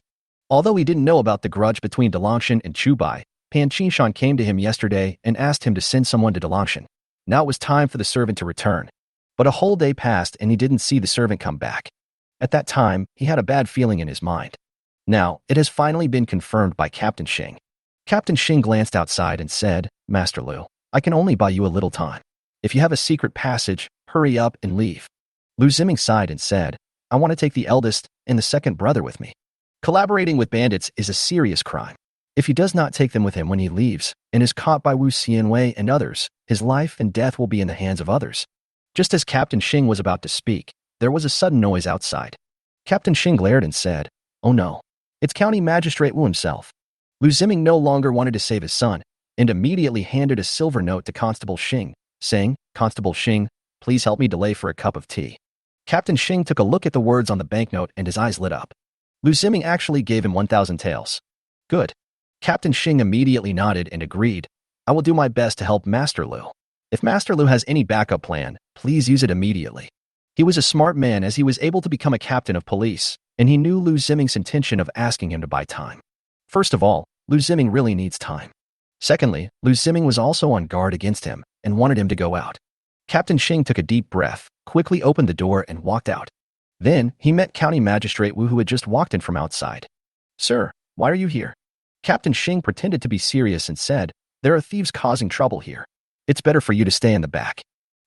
Although he didn't know about the grudge between Dayu and Chu Bai, Pan Qinshan came to him yesterday and asked him to send someone to Dayu. Now it was time for the servant to return. But a whole day passed and he didn't see the servant come back. At that time, he had a bad feeling in his mind. Now, it has finally been confirmed by Captain Xing. Captain Xing glanced outside and said, Master Liu, I can only buy you a little time. If you have a secret passage, hurry up and leave. Liu Ziming sighed and said, I want to take the eldest and the second brother with me. Collaborating with bandits is a serious crime. If he does not take them with him when he leaves and is caught by Wu Xianwei and others, his life and death will be in the hands of others. Just as Captain Xing was about to speak, there was a sudden noise outside. Captain Xing glared and said, oh no, it's County Magistrate Wu himself. Liu Ziming no longer wanted to save his son and immediately handed a silver note to Constable Xing, saying, Constable Xing, please help me delay for a cup of tea. Captain Xing took a look at the words on the banknote and his eyes lit up. Liu Ziming actually gave him 1,000 taels. Good. Captain Xing immediately nodded and agreed, I will do my best to help Master Liu. If Master Liu has any backup plan, please use it immediately. He was a smart man as he was able to become a captain of police, and he knew Liu Ziming's intention of asking him to buy time. First of all, Liu Ziming really needs time. Secondly, Liu Ziming was also on guard against him and wanted him to go out. Captain Xing took a deep breath, quickly opened the door and walked out. Then, he met County Magistrate Wu who had just walked in from outside. Sir, why are you here? Captain Xing pretended to be serious and said, there are thieves causing trouble here. It's better for you to stay in the back.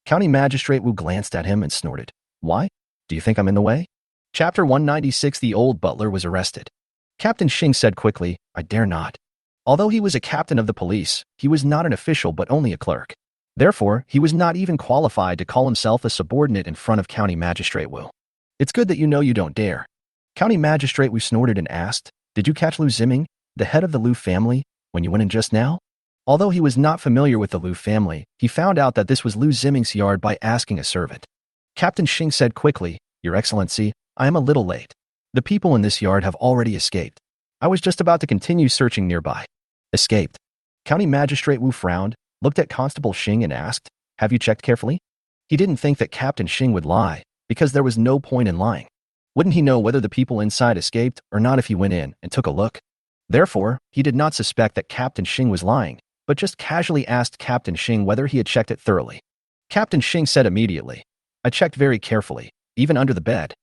County Magistrate Wu glanced at him and snorted. Why? Do you think I'm in the way? Chapter 196 The old butler was arrested. Captain Xing said quickly, I dare not. Although he was a captain of the police, he was not an official but only a clerk. Therefore, he was not even qualified to call himself a subordinate in front of County Magistrate Wu. It's good that you know you don't dare. County Magistrate Wu snorted and asked, did you catch Liu Ziming, the head of the Liu family, when you went in just now? Although he was not familiar with the Liu family, he found out that this was Liu Ziming's yard by asking a servant. Captain Xing said quickly, Your Excellency, I am a little late. The people in this yard have already escaped. I was just about to continue searching nearby. Escaped. County Magistrate Wu frowned, looked at Constable Xing and asked, have you checked carefully? He didn't think that Captain Xing would lie, because there was no point in lying. Wouldn't he know whether the people inside escaped or not if he went in and took a look? Therefore, he did not suspect that Captain Xing was lying, but just casually asked Captain Xing whether he had checked it thoroughly. Captain Xing said immediately, I checked very carefully, even under the bed.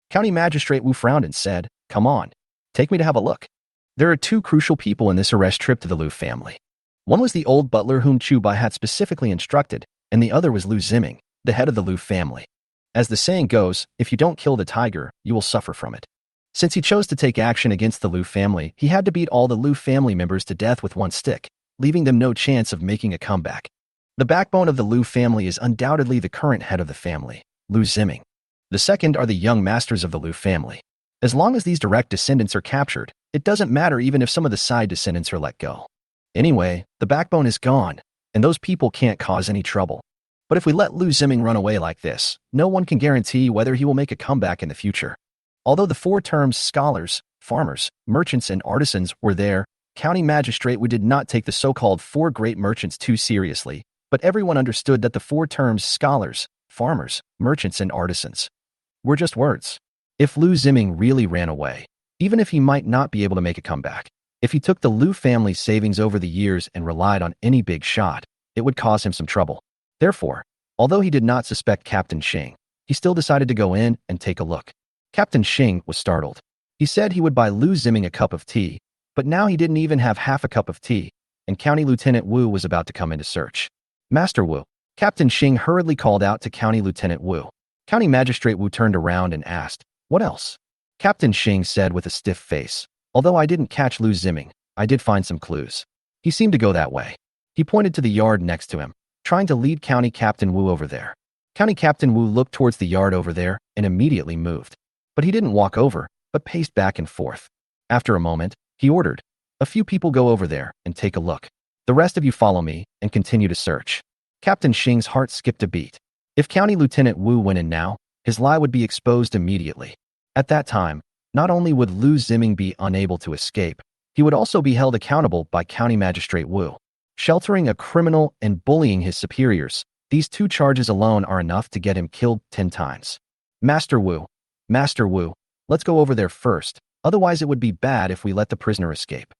County Magistrate Wu frowned and said, come on, take me to have a look. There are two crucial people in this arrest trip to the Liu family. One was the old butler whom Chu Bai had specifically instructed, and the other was Liu Ziming, the head of the Liu family. As the saying goes, if you don't kill the tiger, you will suffer from it. Since he chose to take action against the Liu family, he had to beat all the Liu family members to death with one stick, leaving them no chance of making a comeback. The backbone of the Liu family is undoubtedly the current head of the family, Liu Ziming. The second are the young masters of the Liu family. As long as these direct descendants are captured, it doesn't matter even if some of the side descendants are let go. Anyway, the backbone is gone, and those people can't cause any trouble. But if we let Liu Ziming run away like this, no one can guarantee whether he will make a comeback in the future. Although the four terms scholars, farmers, merchants, and artisans were there, County Magistrate Wu did not take the so-called four great merchants too seriously, but everyone understood that the four terms scholars, farmers, merchants, and artisans were just words. If Liu Ziming really ran away, even if he might not be able to make a comeback, if he took the Liu family's savings over the years and relied on any big shot, it would cause him some trouble. Therefore, although he did not suspect Captain Xing, he still decided to go in and take a look. Captain Xing was startled. He said he would buy Lu Ziming a cup of tea, but now he didn't even have half a cup of tea, and County Lieutenant Wu was about to come in to search. Master Wu. Captain Xing hurriedly called out to County Lieutenant Wu. County Magistrate Wu turned around and asked, "What else?" Captain Xing said with a stiff face, "Although I didn't catch Lu Ziming, I did find some clues. He seemed to go that way." He pointed to the yard next to him, trying to lead County Captain Wu over there. County Captain Wu looked towards the yard over there and immediately moved. But he didn't walk over, but paced back and forth. After a moment, he ordered, "A few people go over there and take a look. The rest of you follow me and continue to search." Captain Xing's heart skipped a beat. If County Lieutenant Wu went in now, his lie would be exposed immediately. At that time, not only would Lu Ziming be unable to escape, he would also be held accountable by County Magistrate Wu. Sheltering a criminal and bullying his superiors, these two charges alone are enough to get him killed 10 times. Master Wu, let's go over there first, otherwise it would be bad if we let the prisoner escape."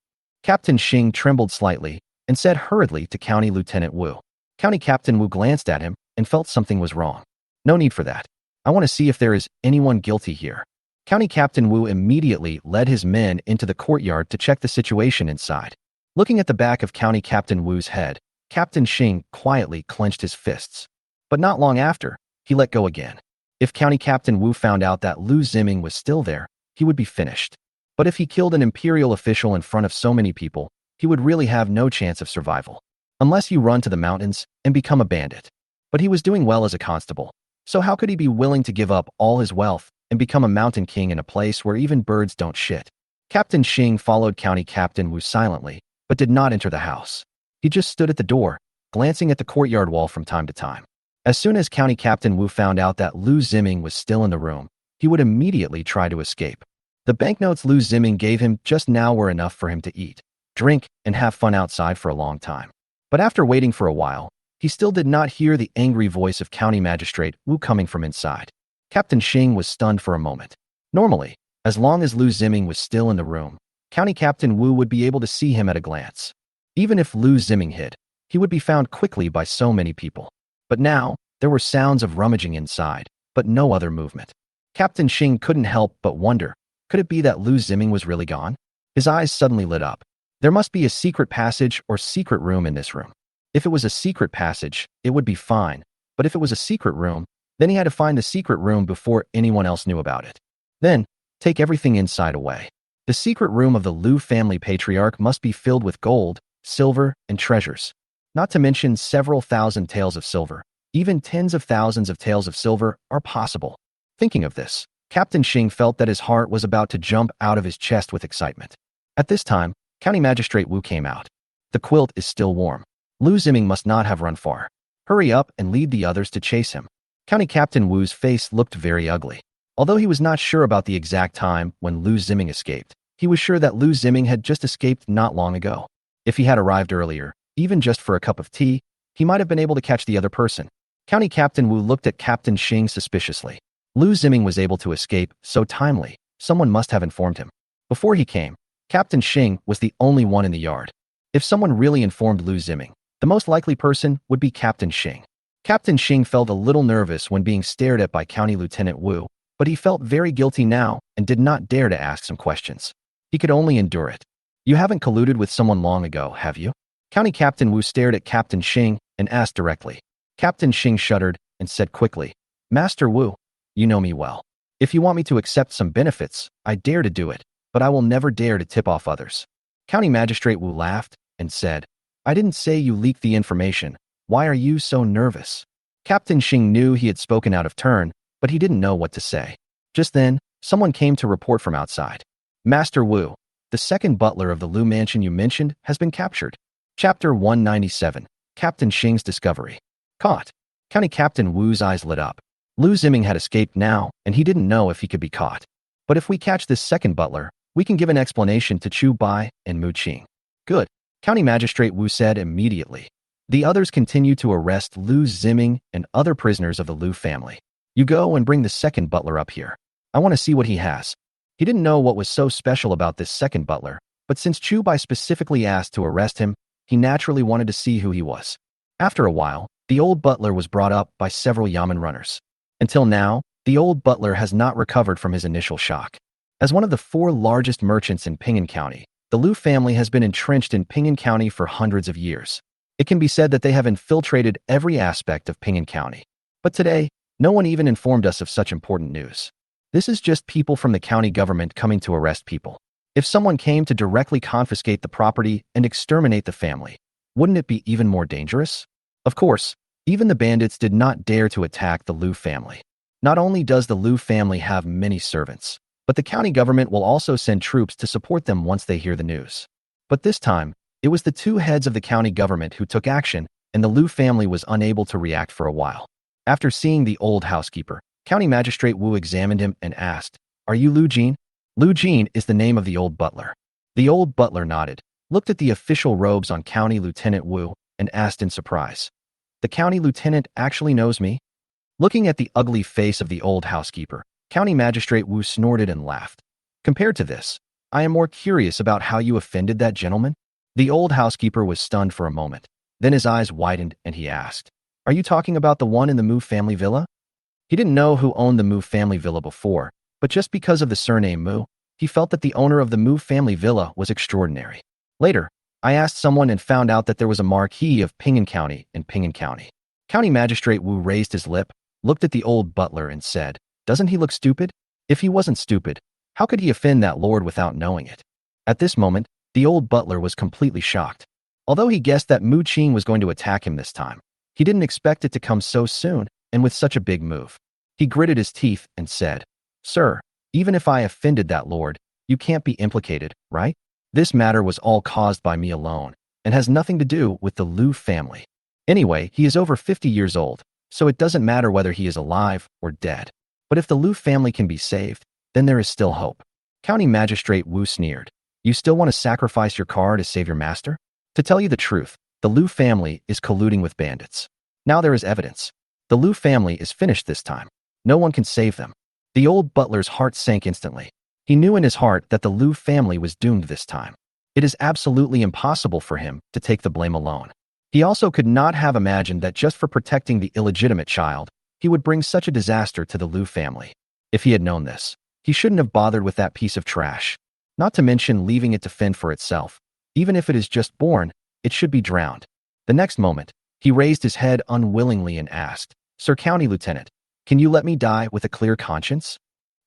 Captain Xing trembled slightly and said hurriedly to County Lieutenant Wu. County Captain Wu glanced at him and felt something was wrong. "No need for that. I want to see if there is anyone guilty here." County Captain Wu immediately led his men into the courtyard to check the situation inside. Looking at the back of County Captain Wu's head, Captain Xing quietly clenched his fists. But not long after, he let go again. If County Captain Wu found out that Lu Ziming was still there, he would be finished. But if he killed an imperial official in front of so many people, he would really have no chance of survival. Unless you run to the mountains and become a bandit. But he was doing well as a constable, so how could he be willing to give up all his wealth and become a mountain king in a place where even birds don't shit? Captain Xing followed County Captain Wu silently, but did not enter the house. He just stood at the door, glancing at the courtyard wall from time to time. As soon as County Captain Wu found out that Lu Ziming was still in the room, he would immediately try to escape. The banknotes Lu Ziming gave him just now were enough for him to eat, drink, and have fun outside for a long time. But after waiting for a while, he still did not hear the angry voice of County Magistrate Wu coming from inside. Captain Xing was stunned for a moment. Normally, as long as Lu Ziming was still in the room, County Captain Wu would be able to see him at a glance. Even if Lu Ziming hid, he would be found quickly by so many people. But now, there were sounds of rummaging inside, but no other movement. Captain Xing couldn't help but wonder, could it be that Lu Ziming was really gone? His eyes suddenly lit up. There must be a secret passage or secret room in this room. If it was a secret passage, it would be fine, but if it was a secret room, then he had to find the secret room before anyone else knew about it. Then, take everything inside away. The secret room of the Lu family patriarch must be filled with gold, silver, and treasures. Not to mention several thousand taels of silver. Even tens of thousands of taels of silver are possible. Thinking of this, Captain Xing felt that his heart was about to jump out of his chest with excitement. At this time, County Magistrate Wu came out. The quilt is still warm. Lu Ziming must not have run far. Hurry up and lead the others to chase him. County Captain Wu's face looked very ugly. Although he was not sure about the exact time when Lu Ziming escaped, he was sure that Lu Ziming had just escaped not long ago. If he had arrived earlier, even just for a cup of tea, he might have been able to catch the other person. County Captain Wu looked at Captain Xing suspiciously. Lu Ziming was able to escape so timely, someone must have informed him. Before he came, Captain Xing was the only one in the yard. If someone really informed Lu Ziming, the most likely person would be Captain Xing. Captain Xing felt a little nervous when being stared at by County Lieutenant Wu, but he felt very guilty now and did not dare to ask some questions. He could only endure it. "You haven't colluded with someone long ago, have you?" County Captain Wu stared at Captain Xing and asked directly. Captain Xing shuddered and said quickly, "Master Wu, you know me well. If you want me to accept some benefits, I dare to do it, but I will never dare to tip off others." County Magistrate Wu laughed and said, "I didn't say you leaked the information. Why are you so nervous?" Captain Xing knew he had spoken out of turn, but he didn't know what to say. Just then, someone came to report from outside. "Master Wu, the second butler of the Lu mansion you mentioned has been captured." Chapter 197, Captain Xing's Discovery. Caught. County Captain Wu's eyes lit up. Lu Ziming had escaped now, and he didn't know if he could be caught. But if we catch this second butler, we can give an explanation to Chu Bai and Mu Qing. Good. County Magistrate Wu said immediately. The others continued to arrest Lu Ziming and other prisoners of the Lu family. "You go and bring the second butler up here. I want to see what he has." He didn't know what was so special about this second butler, but since Chu Bai specifically asked to arrest him, he naturally wanted to see who he was. After a while, the old butler was brought up by several yamen runners. Until now, the old butler has not recovered from his initial shock. As one of the 4 largest merchants in Ping'an County, the Liu family has been entrenched in Ping'an County for hundreds of years. It can be said that they have infiltrated every aspect of Ping'an County. But today, no one even informed us of such important news. This is just people from the county government coming to arrest people. If someone came to directly confiscate the property and exterminate the family, wouldn't it be even more dangerous? Of course, even the bandits did not dare to attack the Liu family. Not only does the Liu family have many servants, but the county government will also send troops to support them once they hear the news. But this time, it was the 2 heads of the county government who took action, and the Liu family was unable to react for a while. After seeing the old housekeeper, County Magistrate Wu examined him and asked, "Are you Liu Jin?" Liu Jin is the name of the old butler. The old butler nodded, looked at the official robes on County Lieutenant Wu, and asked in surprise, "The county lieutenant actually knows me?" Looking at the ugly face of the old housekeeper, County Magistrate Wu snorted and laughed. "Compared to this, I am more curious about how you offended that gentleman." The old housekeeper was stunned for a moment. Then his eyes widened and he asked, "Are you talking about the one in the Mu family villa?" He didn't know who owned the Mu family villa before, but just because of the surname Mu, he felt that the owner of the Mu family villa was extraordinary. Later, I asked someone and found out that there was a marquis of Ping'an County in Ping'an County. County Magistrate Wu raised his lip, looked at the old butler and said, "Doesn't he look stupid? If he wasn't stupid, how could he offend that lord without knowing it?" At this moment, the old butler was completely shocked. Although he guessed that Mu Qing was going to attack him this time, he didn't expect it to come so soon and with such a big move. He gritted his teeth and said, "Sir, even if I offended that lord, you can't be implicated, right? This matter was all caused by me alone and has nothing to do with the Liu family. Anyway, he is over 50 years old, so it doesn't matter whether he is alive or dead. But if the Liu family can be saved, then there is still hope." County Magistrate Wu sneered, "You still want to sacrifice your car to save your master?" To tell you the truth, the Liu family is colluding with bandits. Now there is evidence. The Liu family is finished this time. No one can save them. The old butler's heart sank instantly. He knew in his heart that the Liu family was doomed this time. It is absolutely impossible for him to take the blame alone. He also could not have imagined that just for protecting the illegitimate child, he would bring such a disaster to the Liu family. If he had known this, he shouldn't have bothered with that piece of trash. Not to mention leaving it to fend for itself. Even if it is just born, it should be drowned. The next moment, he raised his head unwillingly and asked, "Sir County Lieutenant, can you let me die with a clear conscience?"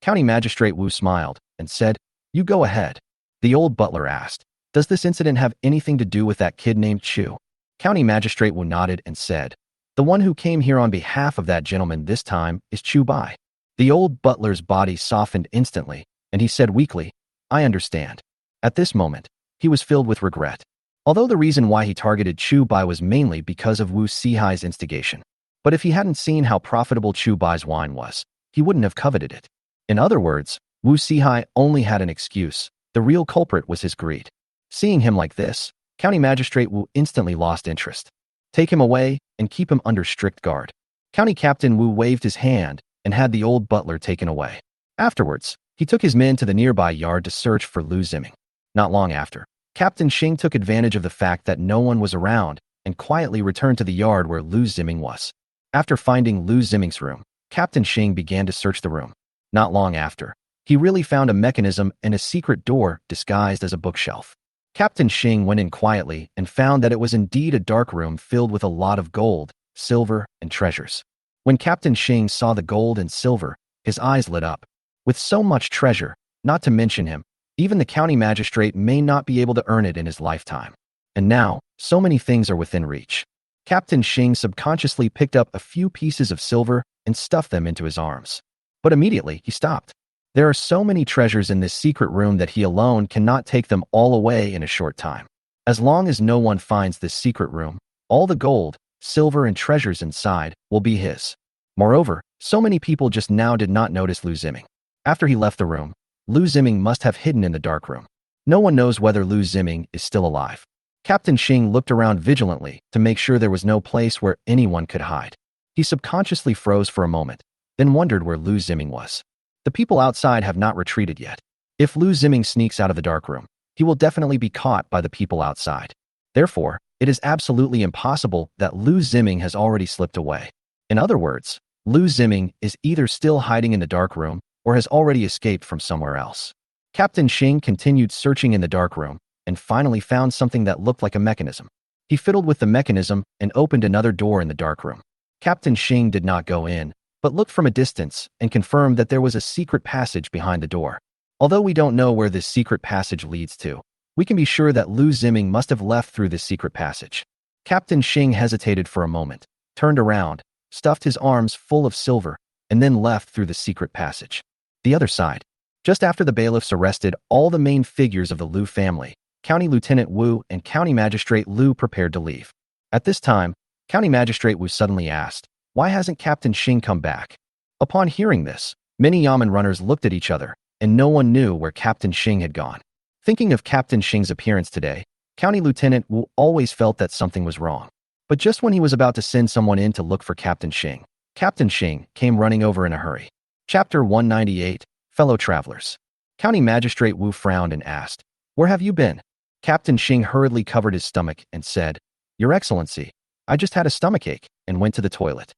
County Magistrate Wu smiled and said, "You go ahead." The old butler asked, "Does this incident have anything to do with that kid named Chu?" County Magistrate Wu nodded and said, "The one who came here on behalf of that gentleman this time is Chu Bai." The old butler's body softened instantly, and he said weakly, "I understand." At this moment, he was filled with regret. Although the reason why he targeted Chu Bai was mainly because of Wu Sihai's instigation. But if he hadn't seen how profitable Chu Bai's wine was, he wouldn't have coveted it. In other words, Wu Sihai only had an excuse. The real culprit was his greed. Seeing him like this, County Magistrate Wu instantly lost interest. "Take him away and keep him under strict guard." County Captain Wu waved his hand and had the old butler taken away. Afterwards, he took his men to the nearby yard to search for Liu Ziming. Not long after, Captain Xing took advantage of the fact that no one was around and quietly returned to the yard where Liu Ziming was. After finding Liu Ziming's room, Captain Xing began to search the room. Not long after, he really found a mechanism and a secret door disguised as a bookshelf. Captain Xing went in quietly and found that it was indeed a dark room filled with a lot of gold, silver, and treasures. When Captain Xing saw the gold and silver, his eyes lit up. With so much treasure, not to mention him, even the county magistrate may not be able to earn it in his lifetime. And now, so many things are within reach. Captain Xing subconsciously picked up a few pieces of silver and stuffed them into his arms. But immediately, he stopped. There are so many treasures in this secret room that he alone cannot take them all away in a short time. As long as no one finds this secret room, all the gold, silver, and treasures inside will be his. Moreover, so many people just now did not notice Liu Ziming. After he left the room, Liu Ziming must have hidden in the dark room. No one knows whether Liu Ziming is still alive. Captain Xing looked around vigilantly to make sure there was no place where anyone could hide. He subconsciously froze for a moment, then wondered where Liu Ziming was. The people outside have not retreated yet. If Liu Ziming sneaks out of the dark room, he will definitely be caught by the people outside. Therefore, it is absolutely impossible that Lu Ziming has already slipped away. In other words, Lu Ziming is either still hiding in the dark room or has already escaped from somewhere else. Captain Xing continued searching in the dark room and finally found something that looked like a mechanism. He fiddled with the mechanism and opened another door in the dark room. Captain Xing did not go in, but looked from a distance and confirmed that there was a secret passage behind the door. Although we don't know where this secret passage leads to, we can be sure that Lu Ziming must have left through this secret passage. Captain Xing hesitated for a moment, turned around, stuffed his arms full of silver, and then left through the secret passage. The other side. Just after the bailiffs arrested all the main figures of the Lu family, County Lieutenant Wu and County Magistrate Lu prepared to leave. At this time, County Magistrate Wu suddenly asked, "Why hasn't Captain Xing come back?" Upon hearing this, many Yamen runners looked at each other, and no one knew where Captain Xing had gone. Thinking of Captain Xing's appearance today, County Lieutenant Wu always felt that something was wrong. But just when he was about to send someone in to look for Captain Xing came running over in a hurry. Chapter 198, Fellow Travelers. County Magistrate Wu frowned and asked, "Where have you been?" Captain Xing hurriedly covered his stomach and said, "Your Excellency, I just had a stomachache and went to the toilet."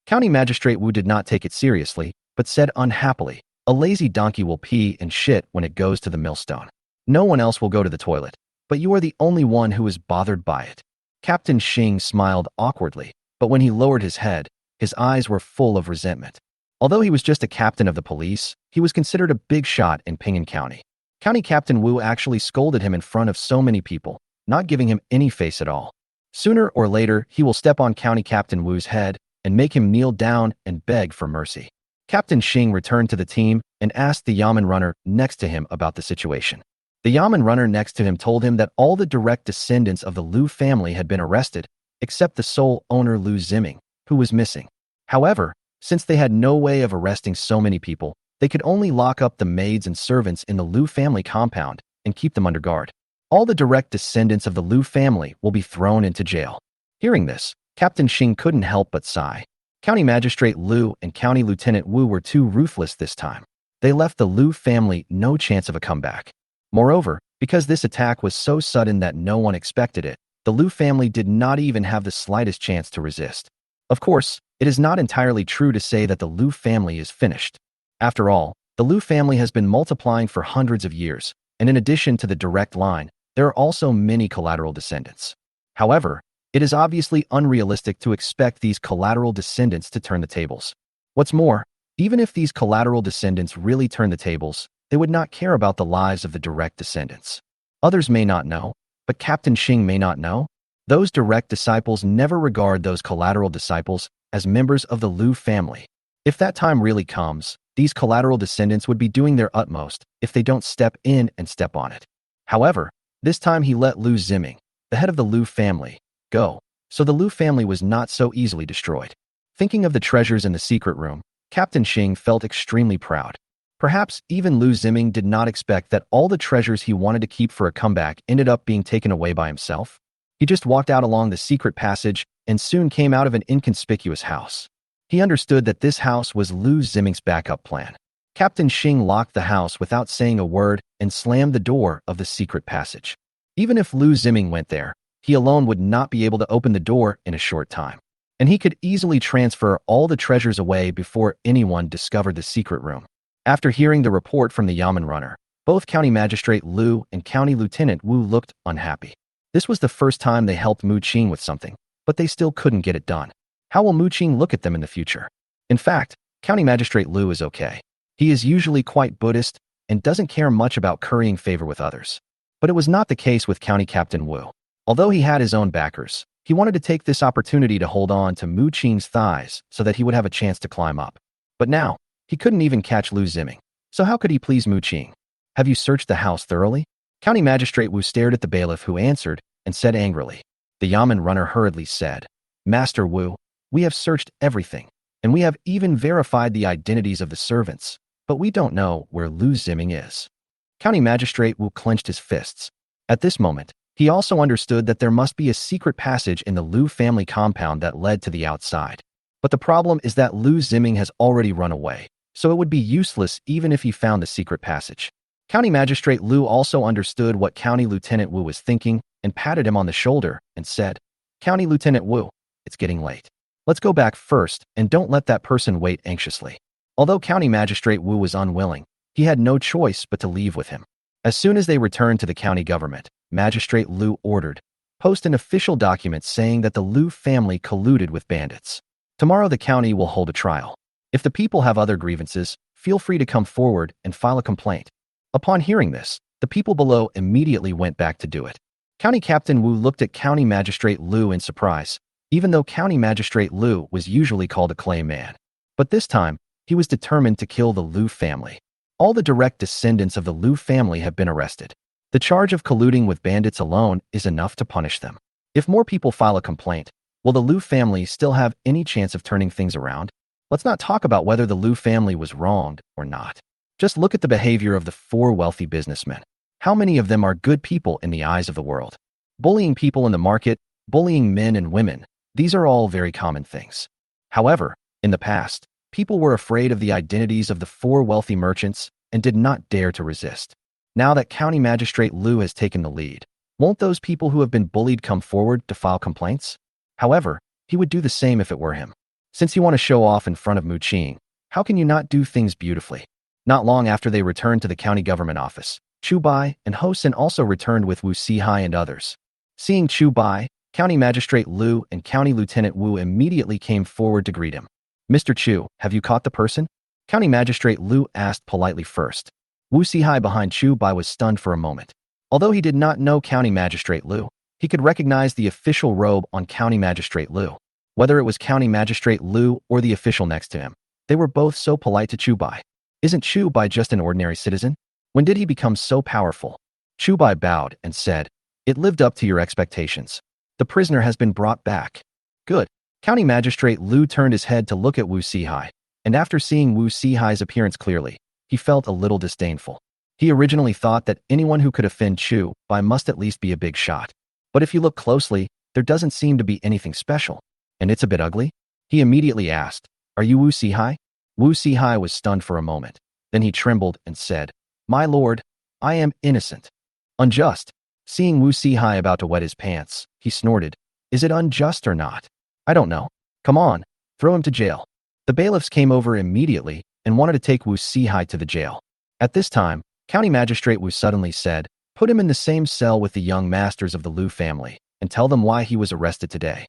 County Magistrate Wu did not take it seriously, but said unhappily, "A lazy donkey will pee and shit when it goes to the millstone. No one else will go to the toilet, but you are the only one who is bothered by it." Captain Xing smiled awkwardly, but when he lowered his head, his eyes were full of resentment. Although he was just a captain of the police, he was considered a big shot in Ping'an County. County Captain Wu actually scolded him in front of so many people, not giving him any face at all. Sooner or later, he will step on County Captain Wu's head and make him kneel down and beg for mercy. Captain Xing returned to the team and asked the Yamen runner next to him about the situation. The Yamen runner next to him told him that all the direct descendants of the Lu family had been arrested, except the sole owner Lu Ziming, who was missing. However, since they had no way of arresting so many people, they could only lock up the maids and servants in the Lu family compound and keep them under guard. All the direct descendants of the Lu family will be thrown into jail. Hearing this, Captain Xing couldn't help but sigh. County Magistrate Lu and County Lieutenant Wu were too ruthless this time. They left the Lu family no chance of a comeback. Moreover, because this attack was so sudden that no one expected it, the Lu family did not even have the slightest chance to resist. Of course, it is not entirely true to say that the Lu family is finished. After all, the Lu family has been multiplying for hundreds of years, and in addition to the direct line, there are also many collateral descendants. However, it is obviously unrealistic to expect these collateral descendants to turn the tables. What's more, even if these collateral descendants really turn the tables, they would not care about the lives of the direct descendants. Others may not know, but Captain Xing may not know. Those direct disciples never regard those collateral disciples as members of the Lu family. If that time really comes, these collateral descendants would be doing their utmost if they don't step in and step on it. However, this time he let Lu Ziming, the head of the Lu family, go, so the Lu family was not so easily destroyed. Thinking of the treasures in the secret room, Captain Xing felt extremely proud. Perhaps even Lu Ziming did not expect that all the treasures he wanted to keep for a comeback ended up being taken away by himself. He just walked out along the secret passage and soon came out of an inconspicuous house. He understood that this house was Lu Ziming's backup plan. Captain Xing locked the house without saying a word and slammed the door of the secret passage. Even if Lu Ziming went there, he alone would not be able to open the door in a short time. And he could easily transfer all the treasures away before anyone discovered the secret room. After hearing the report from the Yamen runner, both County Magistrate Lu and County Lieutenant Wu looked unhappy. This was the first time they helped Mu Qing with something, but they still couldn't get it done. How will Mu Qing look at them in the future? In fact, County Magistrate Lu is okay. He is usually quite Buddhist and doesn't care much about currying favor with others. But it was not the case with County Captain Wu. Although he had his own backers, he wanted to take this opportunity to hold on to Mu Qing's thighs so that he would have a chance to climb up. But now, he couldn't even catch Lu Ziming. So how could he please Mu Qing? "Have you searched the house thoroughly?" County Magistrate Wu stared at the bailiff who answered and said angrily. The Yamen runner hurriedly said, "Master Wu, we have searched everything, and we have even verified the identities of the servants, but we don't know where Lu Ziming is." County Magistrate Wu clenched his fists. At this moment, he also understood that there must be a secret passage in the Lu family compound that led to the outside. But the problem is that Lu Ziming has already run away, so it would be useless even if he found the secret passage. County Magistrate Lu also understood what County Lieutenant Wu was thinking and patted him on the shoulder and said, "County Lieutenant Wu, it's getting late. Let's go back first and don't let that person wait anxiously." Although County Magistrate Wu was unwilling, he had no choice but to leave with him. As soon as they returned to the county government, Magistrate Liu ordered, "Post an official document saying that the Liu family colluded with bandits. Tomorrow the county will hold a trial. If the people have other grievances, feel free to come forward and file a complaint." Upon hearing this, the people below immediately went back to do it. County Captain Wu looked at County Magistrate Liu in surprise, even though County Magistrate Liu was usually called a clay man. But this time, he was determined to kill the Liu family. All the direct descendants of the Liu family have been arrested. The charge of colluding with bandits alone is enough to punish them. If more people file a complaint, will the Liu family still have any chance of turning things around? Let's not talk about whether the Liu family was wronged or not. Just look at the behavior of the 4 wealthy businessmen. How many of them are good people in the eyes of the world? Bullying people in the market, bullying men and women, these are all very common things. However, in the past, people were afraid of the identities of the 4 wealthy merchants and did not dare to resist. Now that County Magistrate Liu has taken the lead, won't those people who have been bullied come forward to file complaints? However, he would do the same if it were him. Since you want to show off in front of Mu Qing, how can you not do things beautifully? Not long after they returned to the county government office, Chu Bai and Ho Sin also returned with Wu Sihai and others. Seeing Chu Bai, County Magistrate Liu and County Lieutenant Wu immediately came forward to greet him. "Mr. Chu, have you caught the person?" County Magistrate Liu asked politely first. Wu Sihai behind Chu Bai was stunned for a moment. Although he did not know County Magistrate Liu, he could recognize the official robe on County Magistrate Liu. Whether it was County Magistrate Liu or the official next to him, they were both so polite to Chu Bai. Isn't Chu Bai just an ordinary citizen? When did he become so powerful? Chu Bai bowed and said, "It lived up to your expectations. The prisoner has been brought back." "Good." County Magistrate Liu turned his head to look at Wu Sihai, and after seeing Wu Sihai's appearance clearly, he felt a little disdainful. He originally thought that anyone who could offend Chu Bai must at least be a big shot. But if you look closely, there doesn't seem to be anything special. And it's a bit ugly? He immediately asked, "Are you Wu Sihai?" Wu Sihai was stunned for a moment. Then he trembled and said, "My lord, I am innocent." "Unjust?" Seeing Wu Sihai about to wet his pants, he snorted, "Is it unjust or not? I don't know. Come on, throw him to jail." The bailiffs came over immediately and wanted to take Wu Sihai to the jail. At this time, County Magistrate Wu suddenly said, "Put him in the same cell with the young masters of the Liu family and tell them why he was arrested today."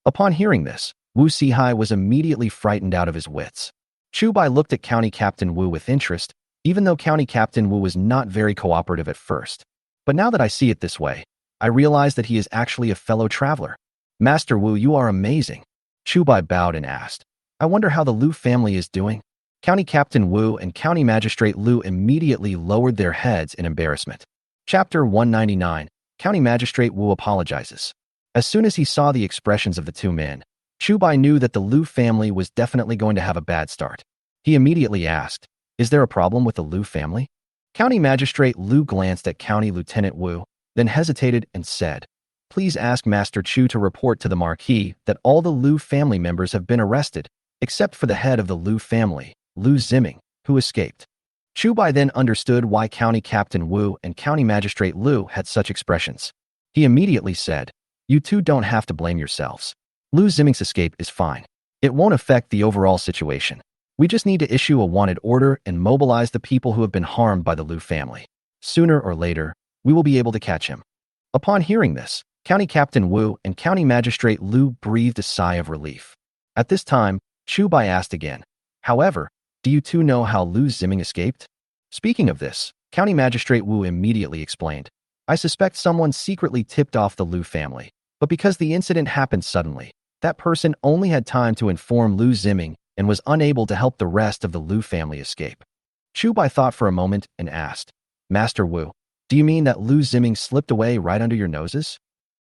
Upon hearing this, Wu Sihai was immediately frightened out of his wits. Chu Bai looked at County Captain Wu with interest, even though County Captain Wu was not very cooperative at first. But now that I see it this way, I realize that he is actually a fellow traveler. "Master Wu, you are amazing." Chu Bai bowed and asked, "I wonder how the Liu family is doing?" County Captain Wu and County Magistrate Liu immediately lowered their heads in embarrassment. Chapter 199, County Magistrate Wu apologizes. As soon as he saw the expressions of the 2 men, Chu Bai knew that the Liu family was definitely going to have a bad start. He immediately asked, "Is there a problem with the Liu family?" County Magistrate Liu glanced at County Lieutenant Wu, then hesitated and said, "Please ask Master Chu to report to the Marquis that all the Liu family members have been arrested, except for the head of the Liu family, Liu Ziming, who escaped." Chu Bai then understood why County Captain Wu and County Magistrate Liu had such expressions. He immediately said, "You two don't have to blame yourselves. Liu Ziming's escape is fine. It won't affect the overall situation. We just need to issue a wanted order and mobilize the people who have been harmed by the Liu family. Sooner or later, we will be able to catch him." Upon hearing this, County Captain Wu and County Magistrate Liu breathed a sigh of relief. At this time, Chu Bai asked again, "However, do you two know how Liu Ziming escaped?" Speaking of this, County Magistrate Wu immediately explained, "I suspect someone secretly tipped off the Liu family, but because the incident happened suddenly, that person only had time to inform Liu Ziming and was unable to help the rest of the Liu family escape." Chu Bai thought for a moment and asked, "Master Wu, do you mean that Liu Ziming slipped away right under your noses?"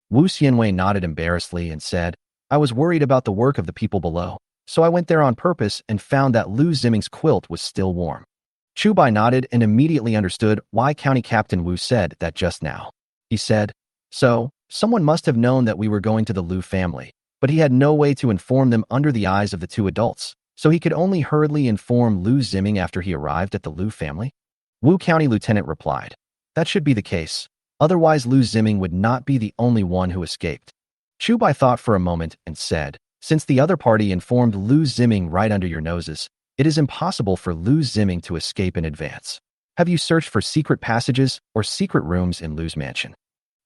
Wu Xianwei nodded embarrassedly and said, "I was worried about the work of the people below, so I went there on purpose and found that Liu Ziming's quilt was still warm." Chu Bai nodded and immediately understood why County Captain Wu said that just now. He said, "So, someone must have known that we were going to the Liu family, but he had no way to inform them under the eyes of the 2 adults, so he could only hurriedly inform Liu Ziming after he arrived at the Liu family?" Wu County Lieutenant replied, "That should be the case. Otherwise, Lu Ziming would not be the only one who escaped. Chu Bai thought for a moment and said, "Since the other party informed Lu Ziming right under your noses, it is impossible for Lu Ziming to escape in advance. Have you searched for secret passages or secret rooms in Lu's mansion?"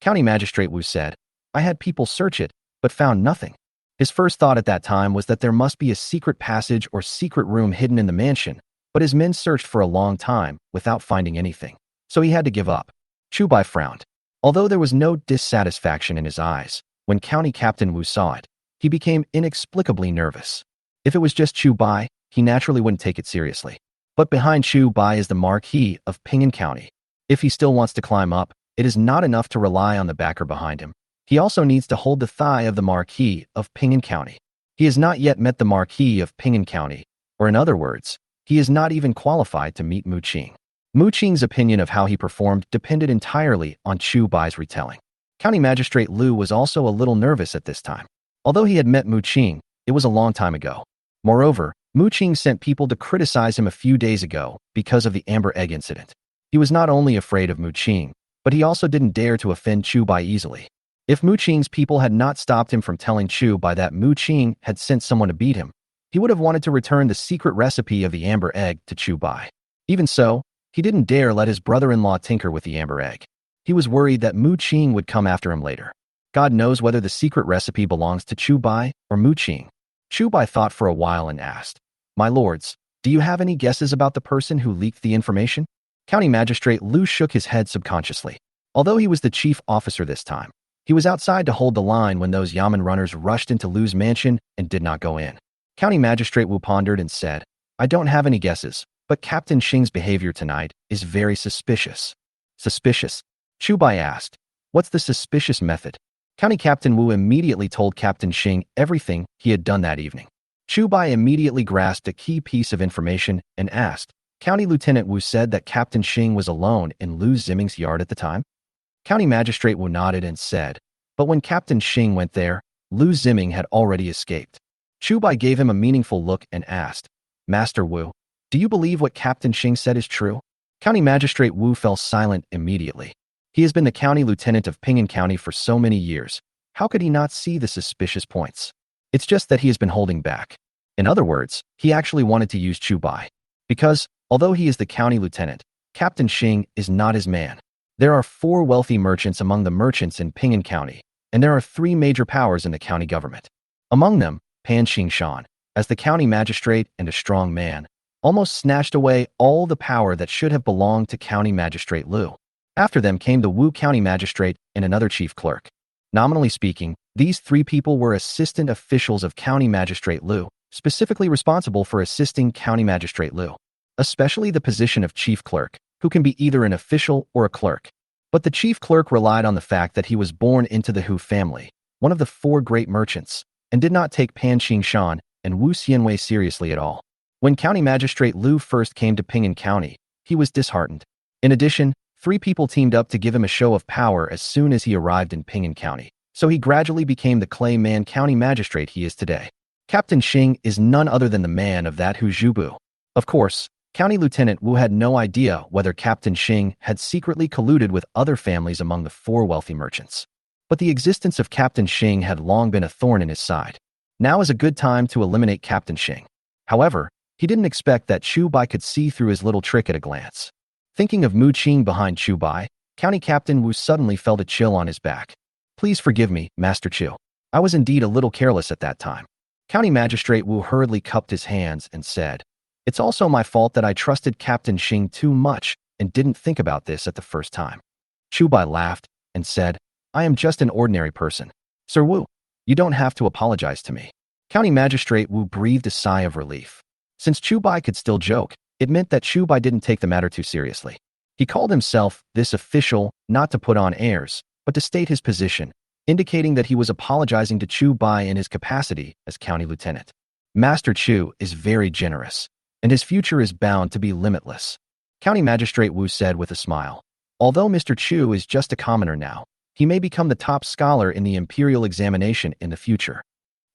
County Magistrate Wu said, "I had people search it, but found nothing." His first thought at that time was that there must be a secret passage or secret room hidden in the mansion, but his men searched for a long time without finding anything, so he had to give up. Chu Bai frowned. Although there was no dissatisfaction in his eyes, when County Captain Wu saw it, he became inexplicably nervous. If it was just Chu Bai, he naturally wouldn't take it seriously. But behind Chu Bai is the Marquis of Ping'an County. If he still wants to climb up, it is not enough to rely on the backer behind him. He also needs to hold the thigh of the Marquis of Ping'an County. He has not yet met the Marquis of Ping'an County, or in other words, he is not even qualified to meet Mu Qing. Mu Qing's opinion of how he performed depended entirely on Chu Bai's retelling. County Magistrate Lu was also a little nervous at this time. Although he had met Mu Qing, it was a long time ago. Moreover, Mu Qing sent people to criticize him a few days ago because of the Amber Egg incident. He was not only afraid of Mu Qing, but he also didn't dare to offend Chu Bai easily. If Mu Qing's people had not stopped him from telling Chu Bai that Mu Qing had sent someone to beat him, he would have wanted to return the secret recipe of the Amber Egg to Chu Bai. Even so, he didn't dare let his brother-in-law tinker with the Amber Egg. He was worried that Mu Qing would come after him later. God knows whether the secret recipe belongs to Chu Bai or Mu Qing. Chu Bai thought for a while and asked, "My lords, do you have any guesses about the person who leaked the information?" County Magistrate Lu shook his head subconsciously. Although he was the chief officer this time, he was outside to hold the line when those Yamen runners rushed into Lu's mansion and did not go in. County Magistrate Wu pondered and said, "I don't have any guesses, but Captain Xing's behavior tonight is very suspicious." Suspicious? Chu Bai asked. "What's the suspicious method?" County Captain Wu immediately told Captain Xing everything he had done that evening. Chu Bai immediately grasped a key piece of information and asked, "County Lieutenant Wu said that Captain Xing was alone in Lu Ziming's yard at the time?" County Magistrate Wu nodded and said, "But when Captain Xing went there, Lu Ziming had already escaped." Chu Bai gave him a meaningful look and asked, "Master Wu, do you believe what Captain Xing said is true?" County Magistrate Wu fell silent immediately. He has been the county lieutenant of Ping'an County for so many years. How could he not see the suspicious points? It's just that he has been holding back. In other words, he actually wanted to use Chu Bai. Because, although he is the county lieutenant, Captain Xing is not his man. There are 4 wealthy merchants among the merchants in Ping'an County, and there are 3 major powers in the county government. Among them, Pan Qingshan, as the county magistrate and a strong man, almost snatched away all the power that should have belonged to County Magistrate Lu. After them came the Wu County Magistrate and another chief clerk. Nominally speaking, these 3 people were assistant officials of County Magistrate Lu, specifically responsible for assisting County Magistrate Lu, especially the position of chief clerk, who can be either an official or a clerk. But the chief clerk relied on the fact that he was born into the Hu family, one of the 4 great merchants, and did not take Pan Qingshan and Wu Xianwei seriously at all. When County Magistrate Lu first came to Ping'an County, he was disheartened. In addition, 3 people teamed up to give him a show of power as soon as he arrived in Ping'an County, so he gradually became the clay man county magistrate he is today. Captain Xing is none other than the man of that Hu Zhubu. Of course, County Lieutenant Wu had no idea whether Captain Xing had secretly colluded with other families among the 4 wealthy merchants. But the existence of Captain Xing had long been a thorn in his side. Now is a good time to eliminate Captain Xing. However, he didn't expect that Chu Bai could see through his little trick at a glance. Thinking of Mu Qing behind Chu Bai, County Captain Wu suddenly felt a chill on his back. "Please forgive me, Master Chu. I was indeed a little careless at that time." County Magistrate Wu hurriedly cupped his hands and said, "It's also my fault that I trusted Captain Xing too much and didn't think about this at the first time." Chu Bai laughed and said, "I am just an ordinary person. Sir Wu, you don't have to apologize to me." County Magistrate Wu breathed a sigh of relief. Since Chu Bai could still joke, it meant that Chu Bai didn't take the matter too seriously. He called himself this official not to put on airs, but to state his position, indicating that he was apologizing to Chu Bai in his capacity as county lieutenant. Master Chu is very generous, and his future is bound to be limitless. County Magistrate Wu said with a smile. Although Mr. Chu is just a commoner now, he may become the top scholar in the imperial examination in the future.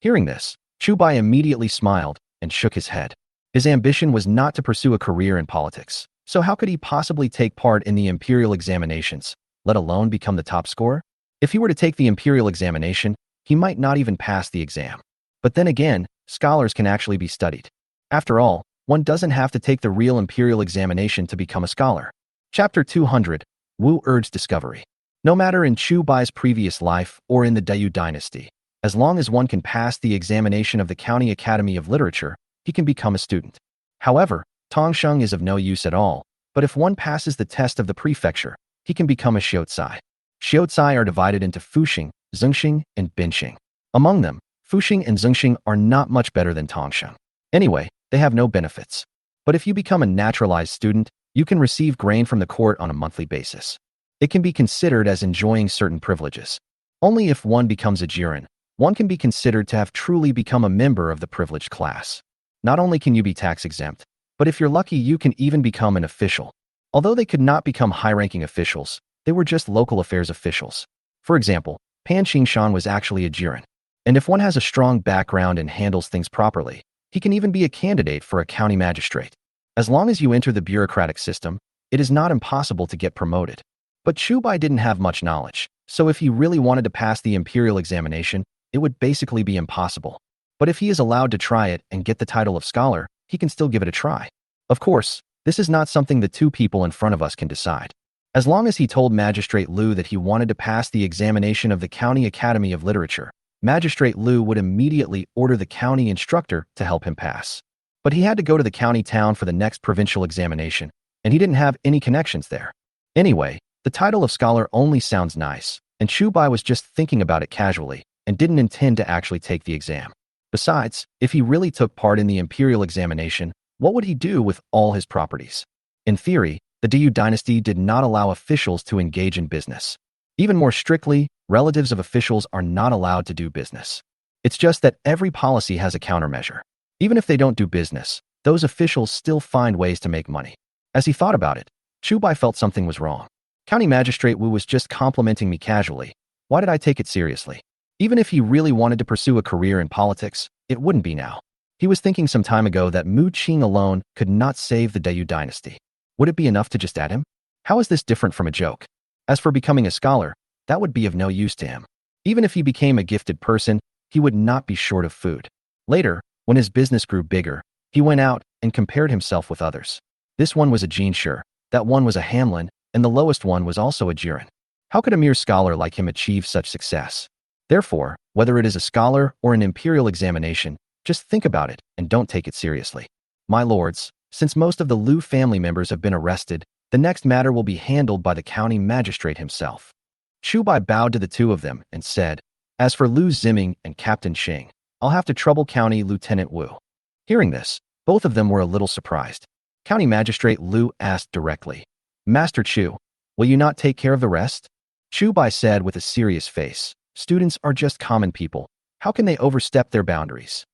Hearing this, Chu Bai immediately smiled and shook his head. His ambition was not to pursue a career in politics, so how could he possibly take part in the imperial examinations? let alone become the top scorer? If he were to take the imperial examination, he might not even pass the exam. But then again, scholars can actually be studied. After all, one doesn't have to take the real imperial examination to become a scholar. Chapter 200, Wu Urge Discovery. No matter in Chu Bai's previous life or in the Dayu dynasty, as long as one can pass the examination of the County Academy of Literature, he can become a student. However, Tongsheng is of no use at all, but if one passes the test of the prefecture, he can become a Xiaocai. Xiaocai are divided into Fuxing, Zengxing, and Binxing. Among them, Fuxing and Zengxing are not much better than Tongsheng. Anyway, they have no benefits. But if you become a naturalized student, you can receive grain from the court on a monthly basis. It can be considered as enjoying certain privileges. Only if one becomes a jiren, one can be considered to have truly become a member of the privileged class. Not only can you be tax exempt, but if you're lucky you can even become an official. Although they could not become high-ranking officials, they were just local affairs officials. For example, Pan Qingshan was actually a jiren. And if one has a strong background and handles things properly, he can even be a candidate for a county magistrate. As long as you enter the bureaucratic system, it is not impossible to get promoted. But Chu Bai didn't have much knowledge, so if he really wanted to pass the imperial examination, it would basically be impossible. But if he is allowed to try it and get the title of scholar, he can still give it a try. Of course, this is not something the two people in front of us can decide. As long as he told Magistrate Liu that he wanted to pass the examination of the County Academy of Literature, Magistrate Liu would immediately order the county instructor to help him pass. But he had to go to the county town for the next provincial examination, and he didn't have any connections there. Anyway, the title of scholar only sounds nice, and Chu Bai was just thinking about it casually and didn't intend to actually take the exam. Besides, if he really took part in the imperial examination, what would he do with all his properties? In theory, the Dayu dynasty did not allow officials to engage in business. Even more strictly, relatives of officials are not allowed to do business. It's just that every policy has a countermeasure. Even if they don't do business, those officials still find ways to make money. As he thought about it, Chu Bai felt something was wrong. County Magistrate Wu was just complimenting me casually. Why did I take it seriously? Even if he really wanted to pursue a career in politics, it wouldn't be now. He was thinking some time ago that Mu Qing alone could not save the Dayu dynasty. Would it be enough to just add him? How is this different from a joke? As for becoming a scholar, that would be of no use to him. Even if he became a gifted person, he would not be short of food. Later, when his business grew bigger, he went out and compared himself with others. This one was a Jinsher, that one was a Hamlin, and the lowest one was also a jiren. How could a mere scholar like him achieve such success? Therefore, whether it is a scholar or an imperial examination, just think about it and don't take it seriously. My lords, since most of the Liu family members have been arrested, the next matter will be handled by the county magistrate himself. Chu Bai bowed to the two of them and said, as for Liu Ziming and Captain Xing, I'll have to trouble County Lieutenant Wu. Hearing this, both of them were a little surprised. County Magistrate Liu asked directly, Master Chu, will you not take care of the rest? Chu Bai said with a serious face, students are just common people. How can they overstep their boundaries?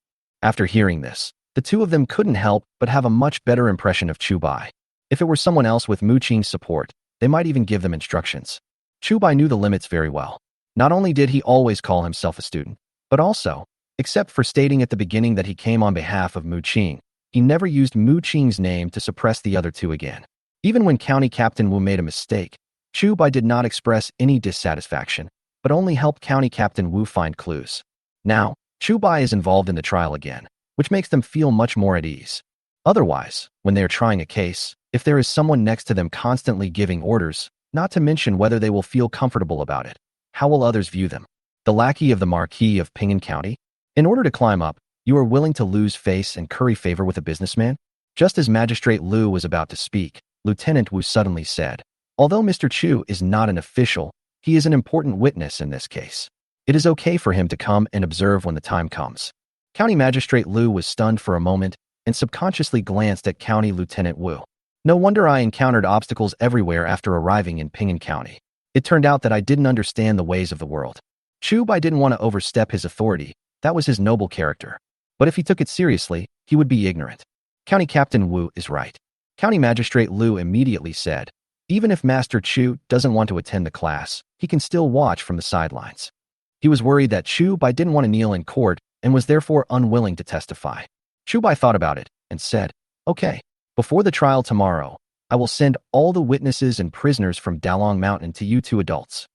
After hearing this, the two of them couldn't help but have a much better impression of Chu Bai. If it were someone else with Mu Qing's support, they might even give them instructions. Chu Bai knew the limits very well. Not only did he always call himself a student, but also, except for stating at the beginning that he came on behalf of Mu Qing, he never used Mu Qing's name to suppress the other two again. Even when County Captain Wu made a mistake, Chu Bai did not express any dissatisfaction, but only helped County Captain Wu find clues. Now, Chu Bai is involved in the trial again, which makes them feel much more at ease. Otherwise, when they are trying a case, if there is someone next to them constantly giving orders, not to mention whether they will feel comfortable about it, how will others view them? The lackey of the Marquis of Ping'an County? In order to climb up, you are willing to lose face and curry favor with a businessman? Just as Magistrate Liu was about to speak, Lieutenant Wu suddenly said, although Mr. Chu is not an official, he is an important witness in this case. It is okay for him to come and observe when the time comes. County Magistrate Liu was stunned for a moment and subconsciously glanced at County Lieutenant Wu. No wonder I encountered obstacles everywhere after arriving in Ping'an County. It turned out that I didn't understand the ways of the world. Chu Bai didn't want to overstep his authority. That was his noble character. But if he took it seriously, he would be ignorant. County Captain Wu is right. County Magistrate Liu immediately said, even if Master Chu doesn't want to attend the class, he can still watch from the sidelines. He was worried that Chu Bai didn't want to kneel in court and was therefore unwilling to testify. Chu Bai thought about it and said, okay, before the trial tomorrow, I will send all the witnesses and prisoners from Dalong Mountain to you two adults.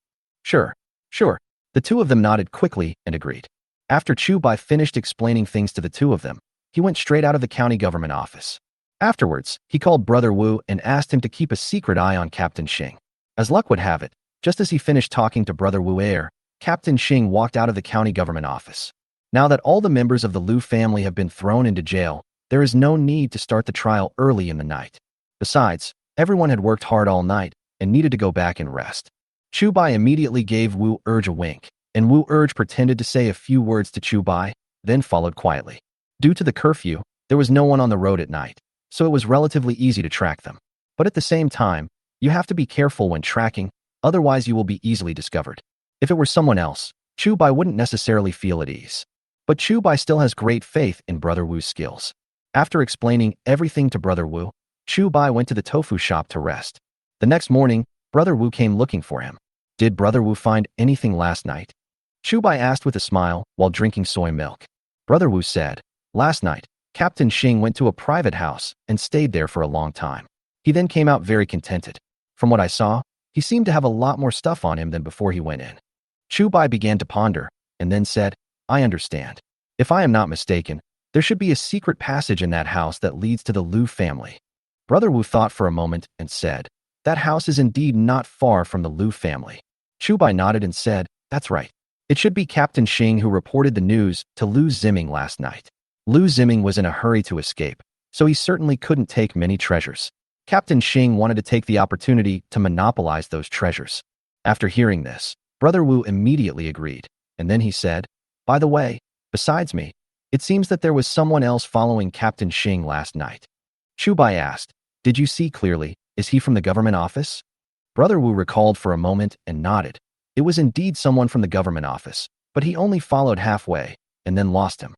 Sure, sure. The two of them nodded quickly and agreed. After Chu Bai finished explaining things to the two of them, he went straight out of the county government office. Afterwards, he called Brother Wu and asked him to keep a secret eye on Captain Xing. As luck would have it, just as he finished talking to Brother Wu, Captain Xing walked out of the county government office. Now that all the members of the Liu family have been thrown into jail, there is no need to start the trial early in the night. Besides, everyone had worked hard all night and needed to go back and rest. Chu Bai immediately gave Wu Urge a wink, and Wu Urge pretended to say a few words to Chu Bai, then followed quietly. Due to the curfew, there was no one on the road at night, so it was relatively easy to track them. But at the same time, you have to be careful when tracking, otherwise you will be easily discovered. If it were someone else, Chu Bai wouldn't necessarily feel at ease. But Chu Bai still has great faith in Brother Wu's skills. After explaining everything to Brother Wu, Chu Bai went to the tofu shop to rest. The next morning, Brother Wu came looking for him. Did Brother Wu find anything last night? Chu Bai asked with a smile while drinking soy milk. Brother Wu said, last night, Captain Xing went to a private house and stayed there for a long time. He then came out very contented. From what I saw, he seemed to have a lot more stuff on him than before he went in. Chu Bai began to ponder, and then said, I understand. If I am not mistaken, there should be a secret passage in that house that leads to the Liu family. Brother Wu thought for a moment and said, that house is indeed not far from the Liu family. Chu Bai nodded and said, that's right. It should be Captain Xing who reported the news to Liu Ziming last night. Liu Ziming was in a hurry to escape, so he certainly couldn't take many treasures. Captain Xing wanted to take the opportunity to monopolize those treasures. After hearing this, Brother Wu immediately agreed, and then he said, by the way, besides me, it seems that there was someone else following Captain Xing last night. Chu Bai asked, did you see clearly? Is he from the government office? Brother Wu recalled for a moment and nodded. It was indeed someone from the government office, but he only followed halfway and then lost him.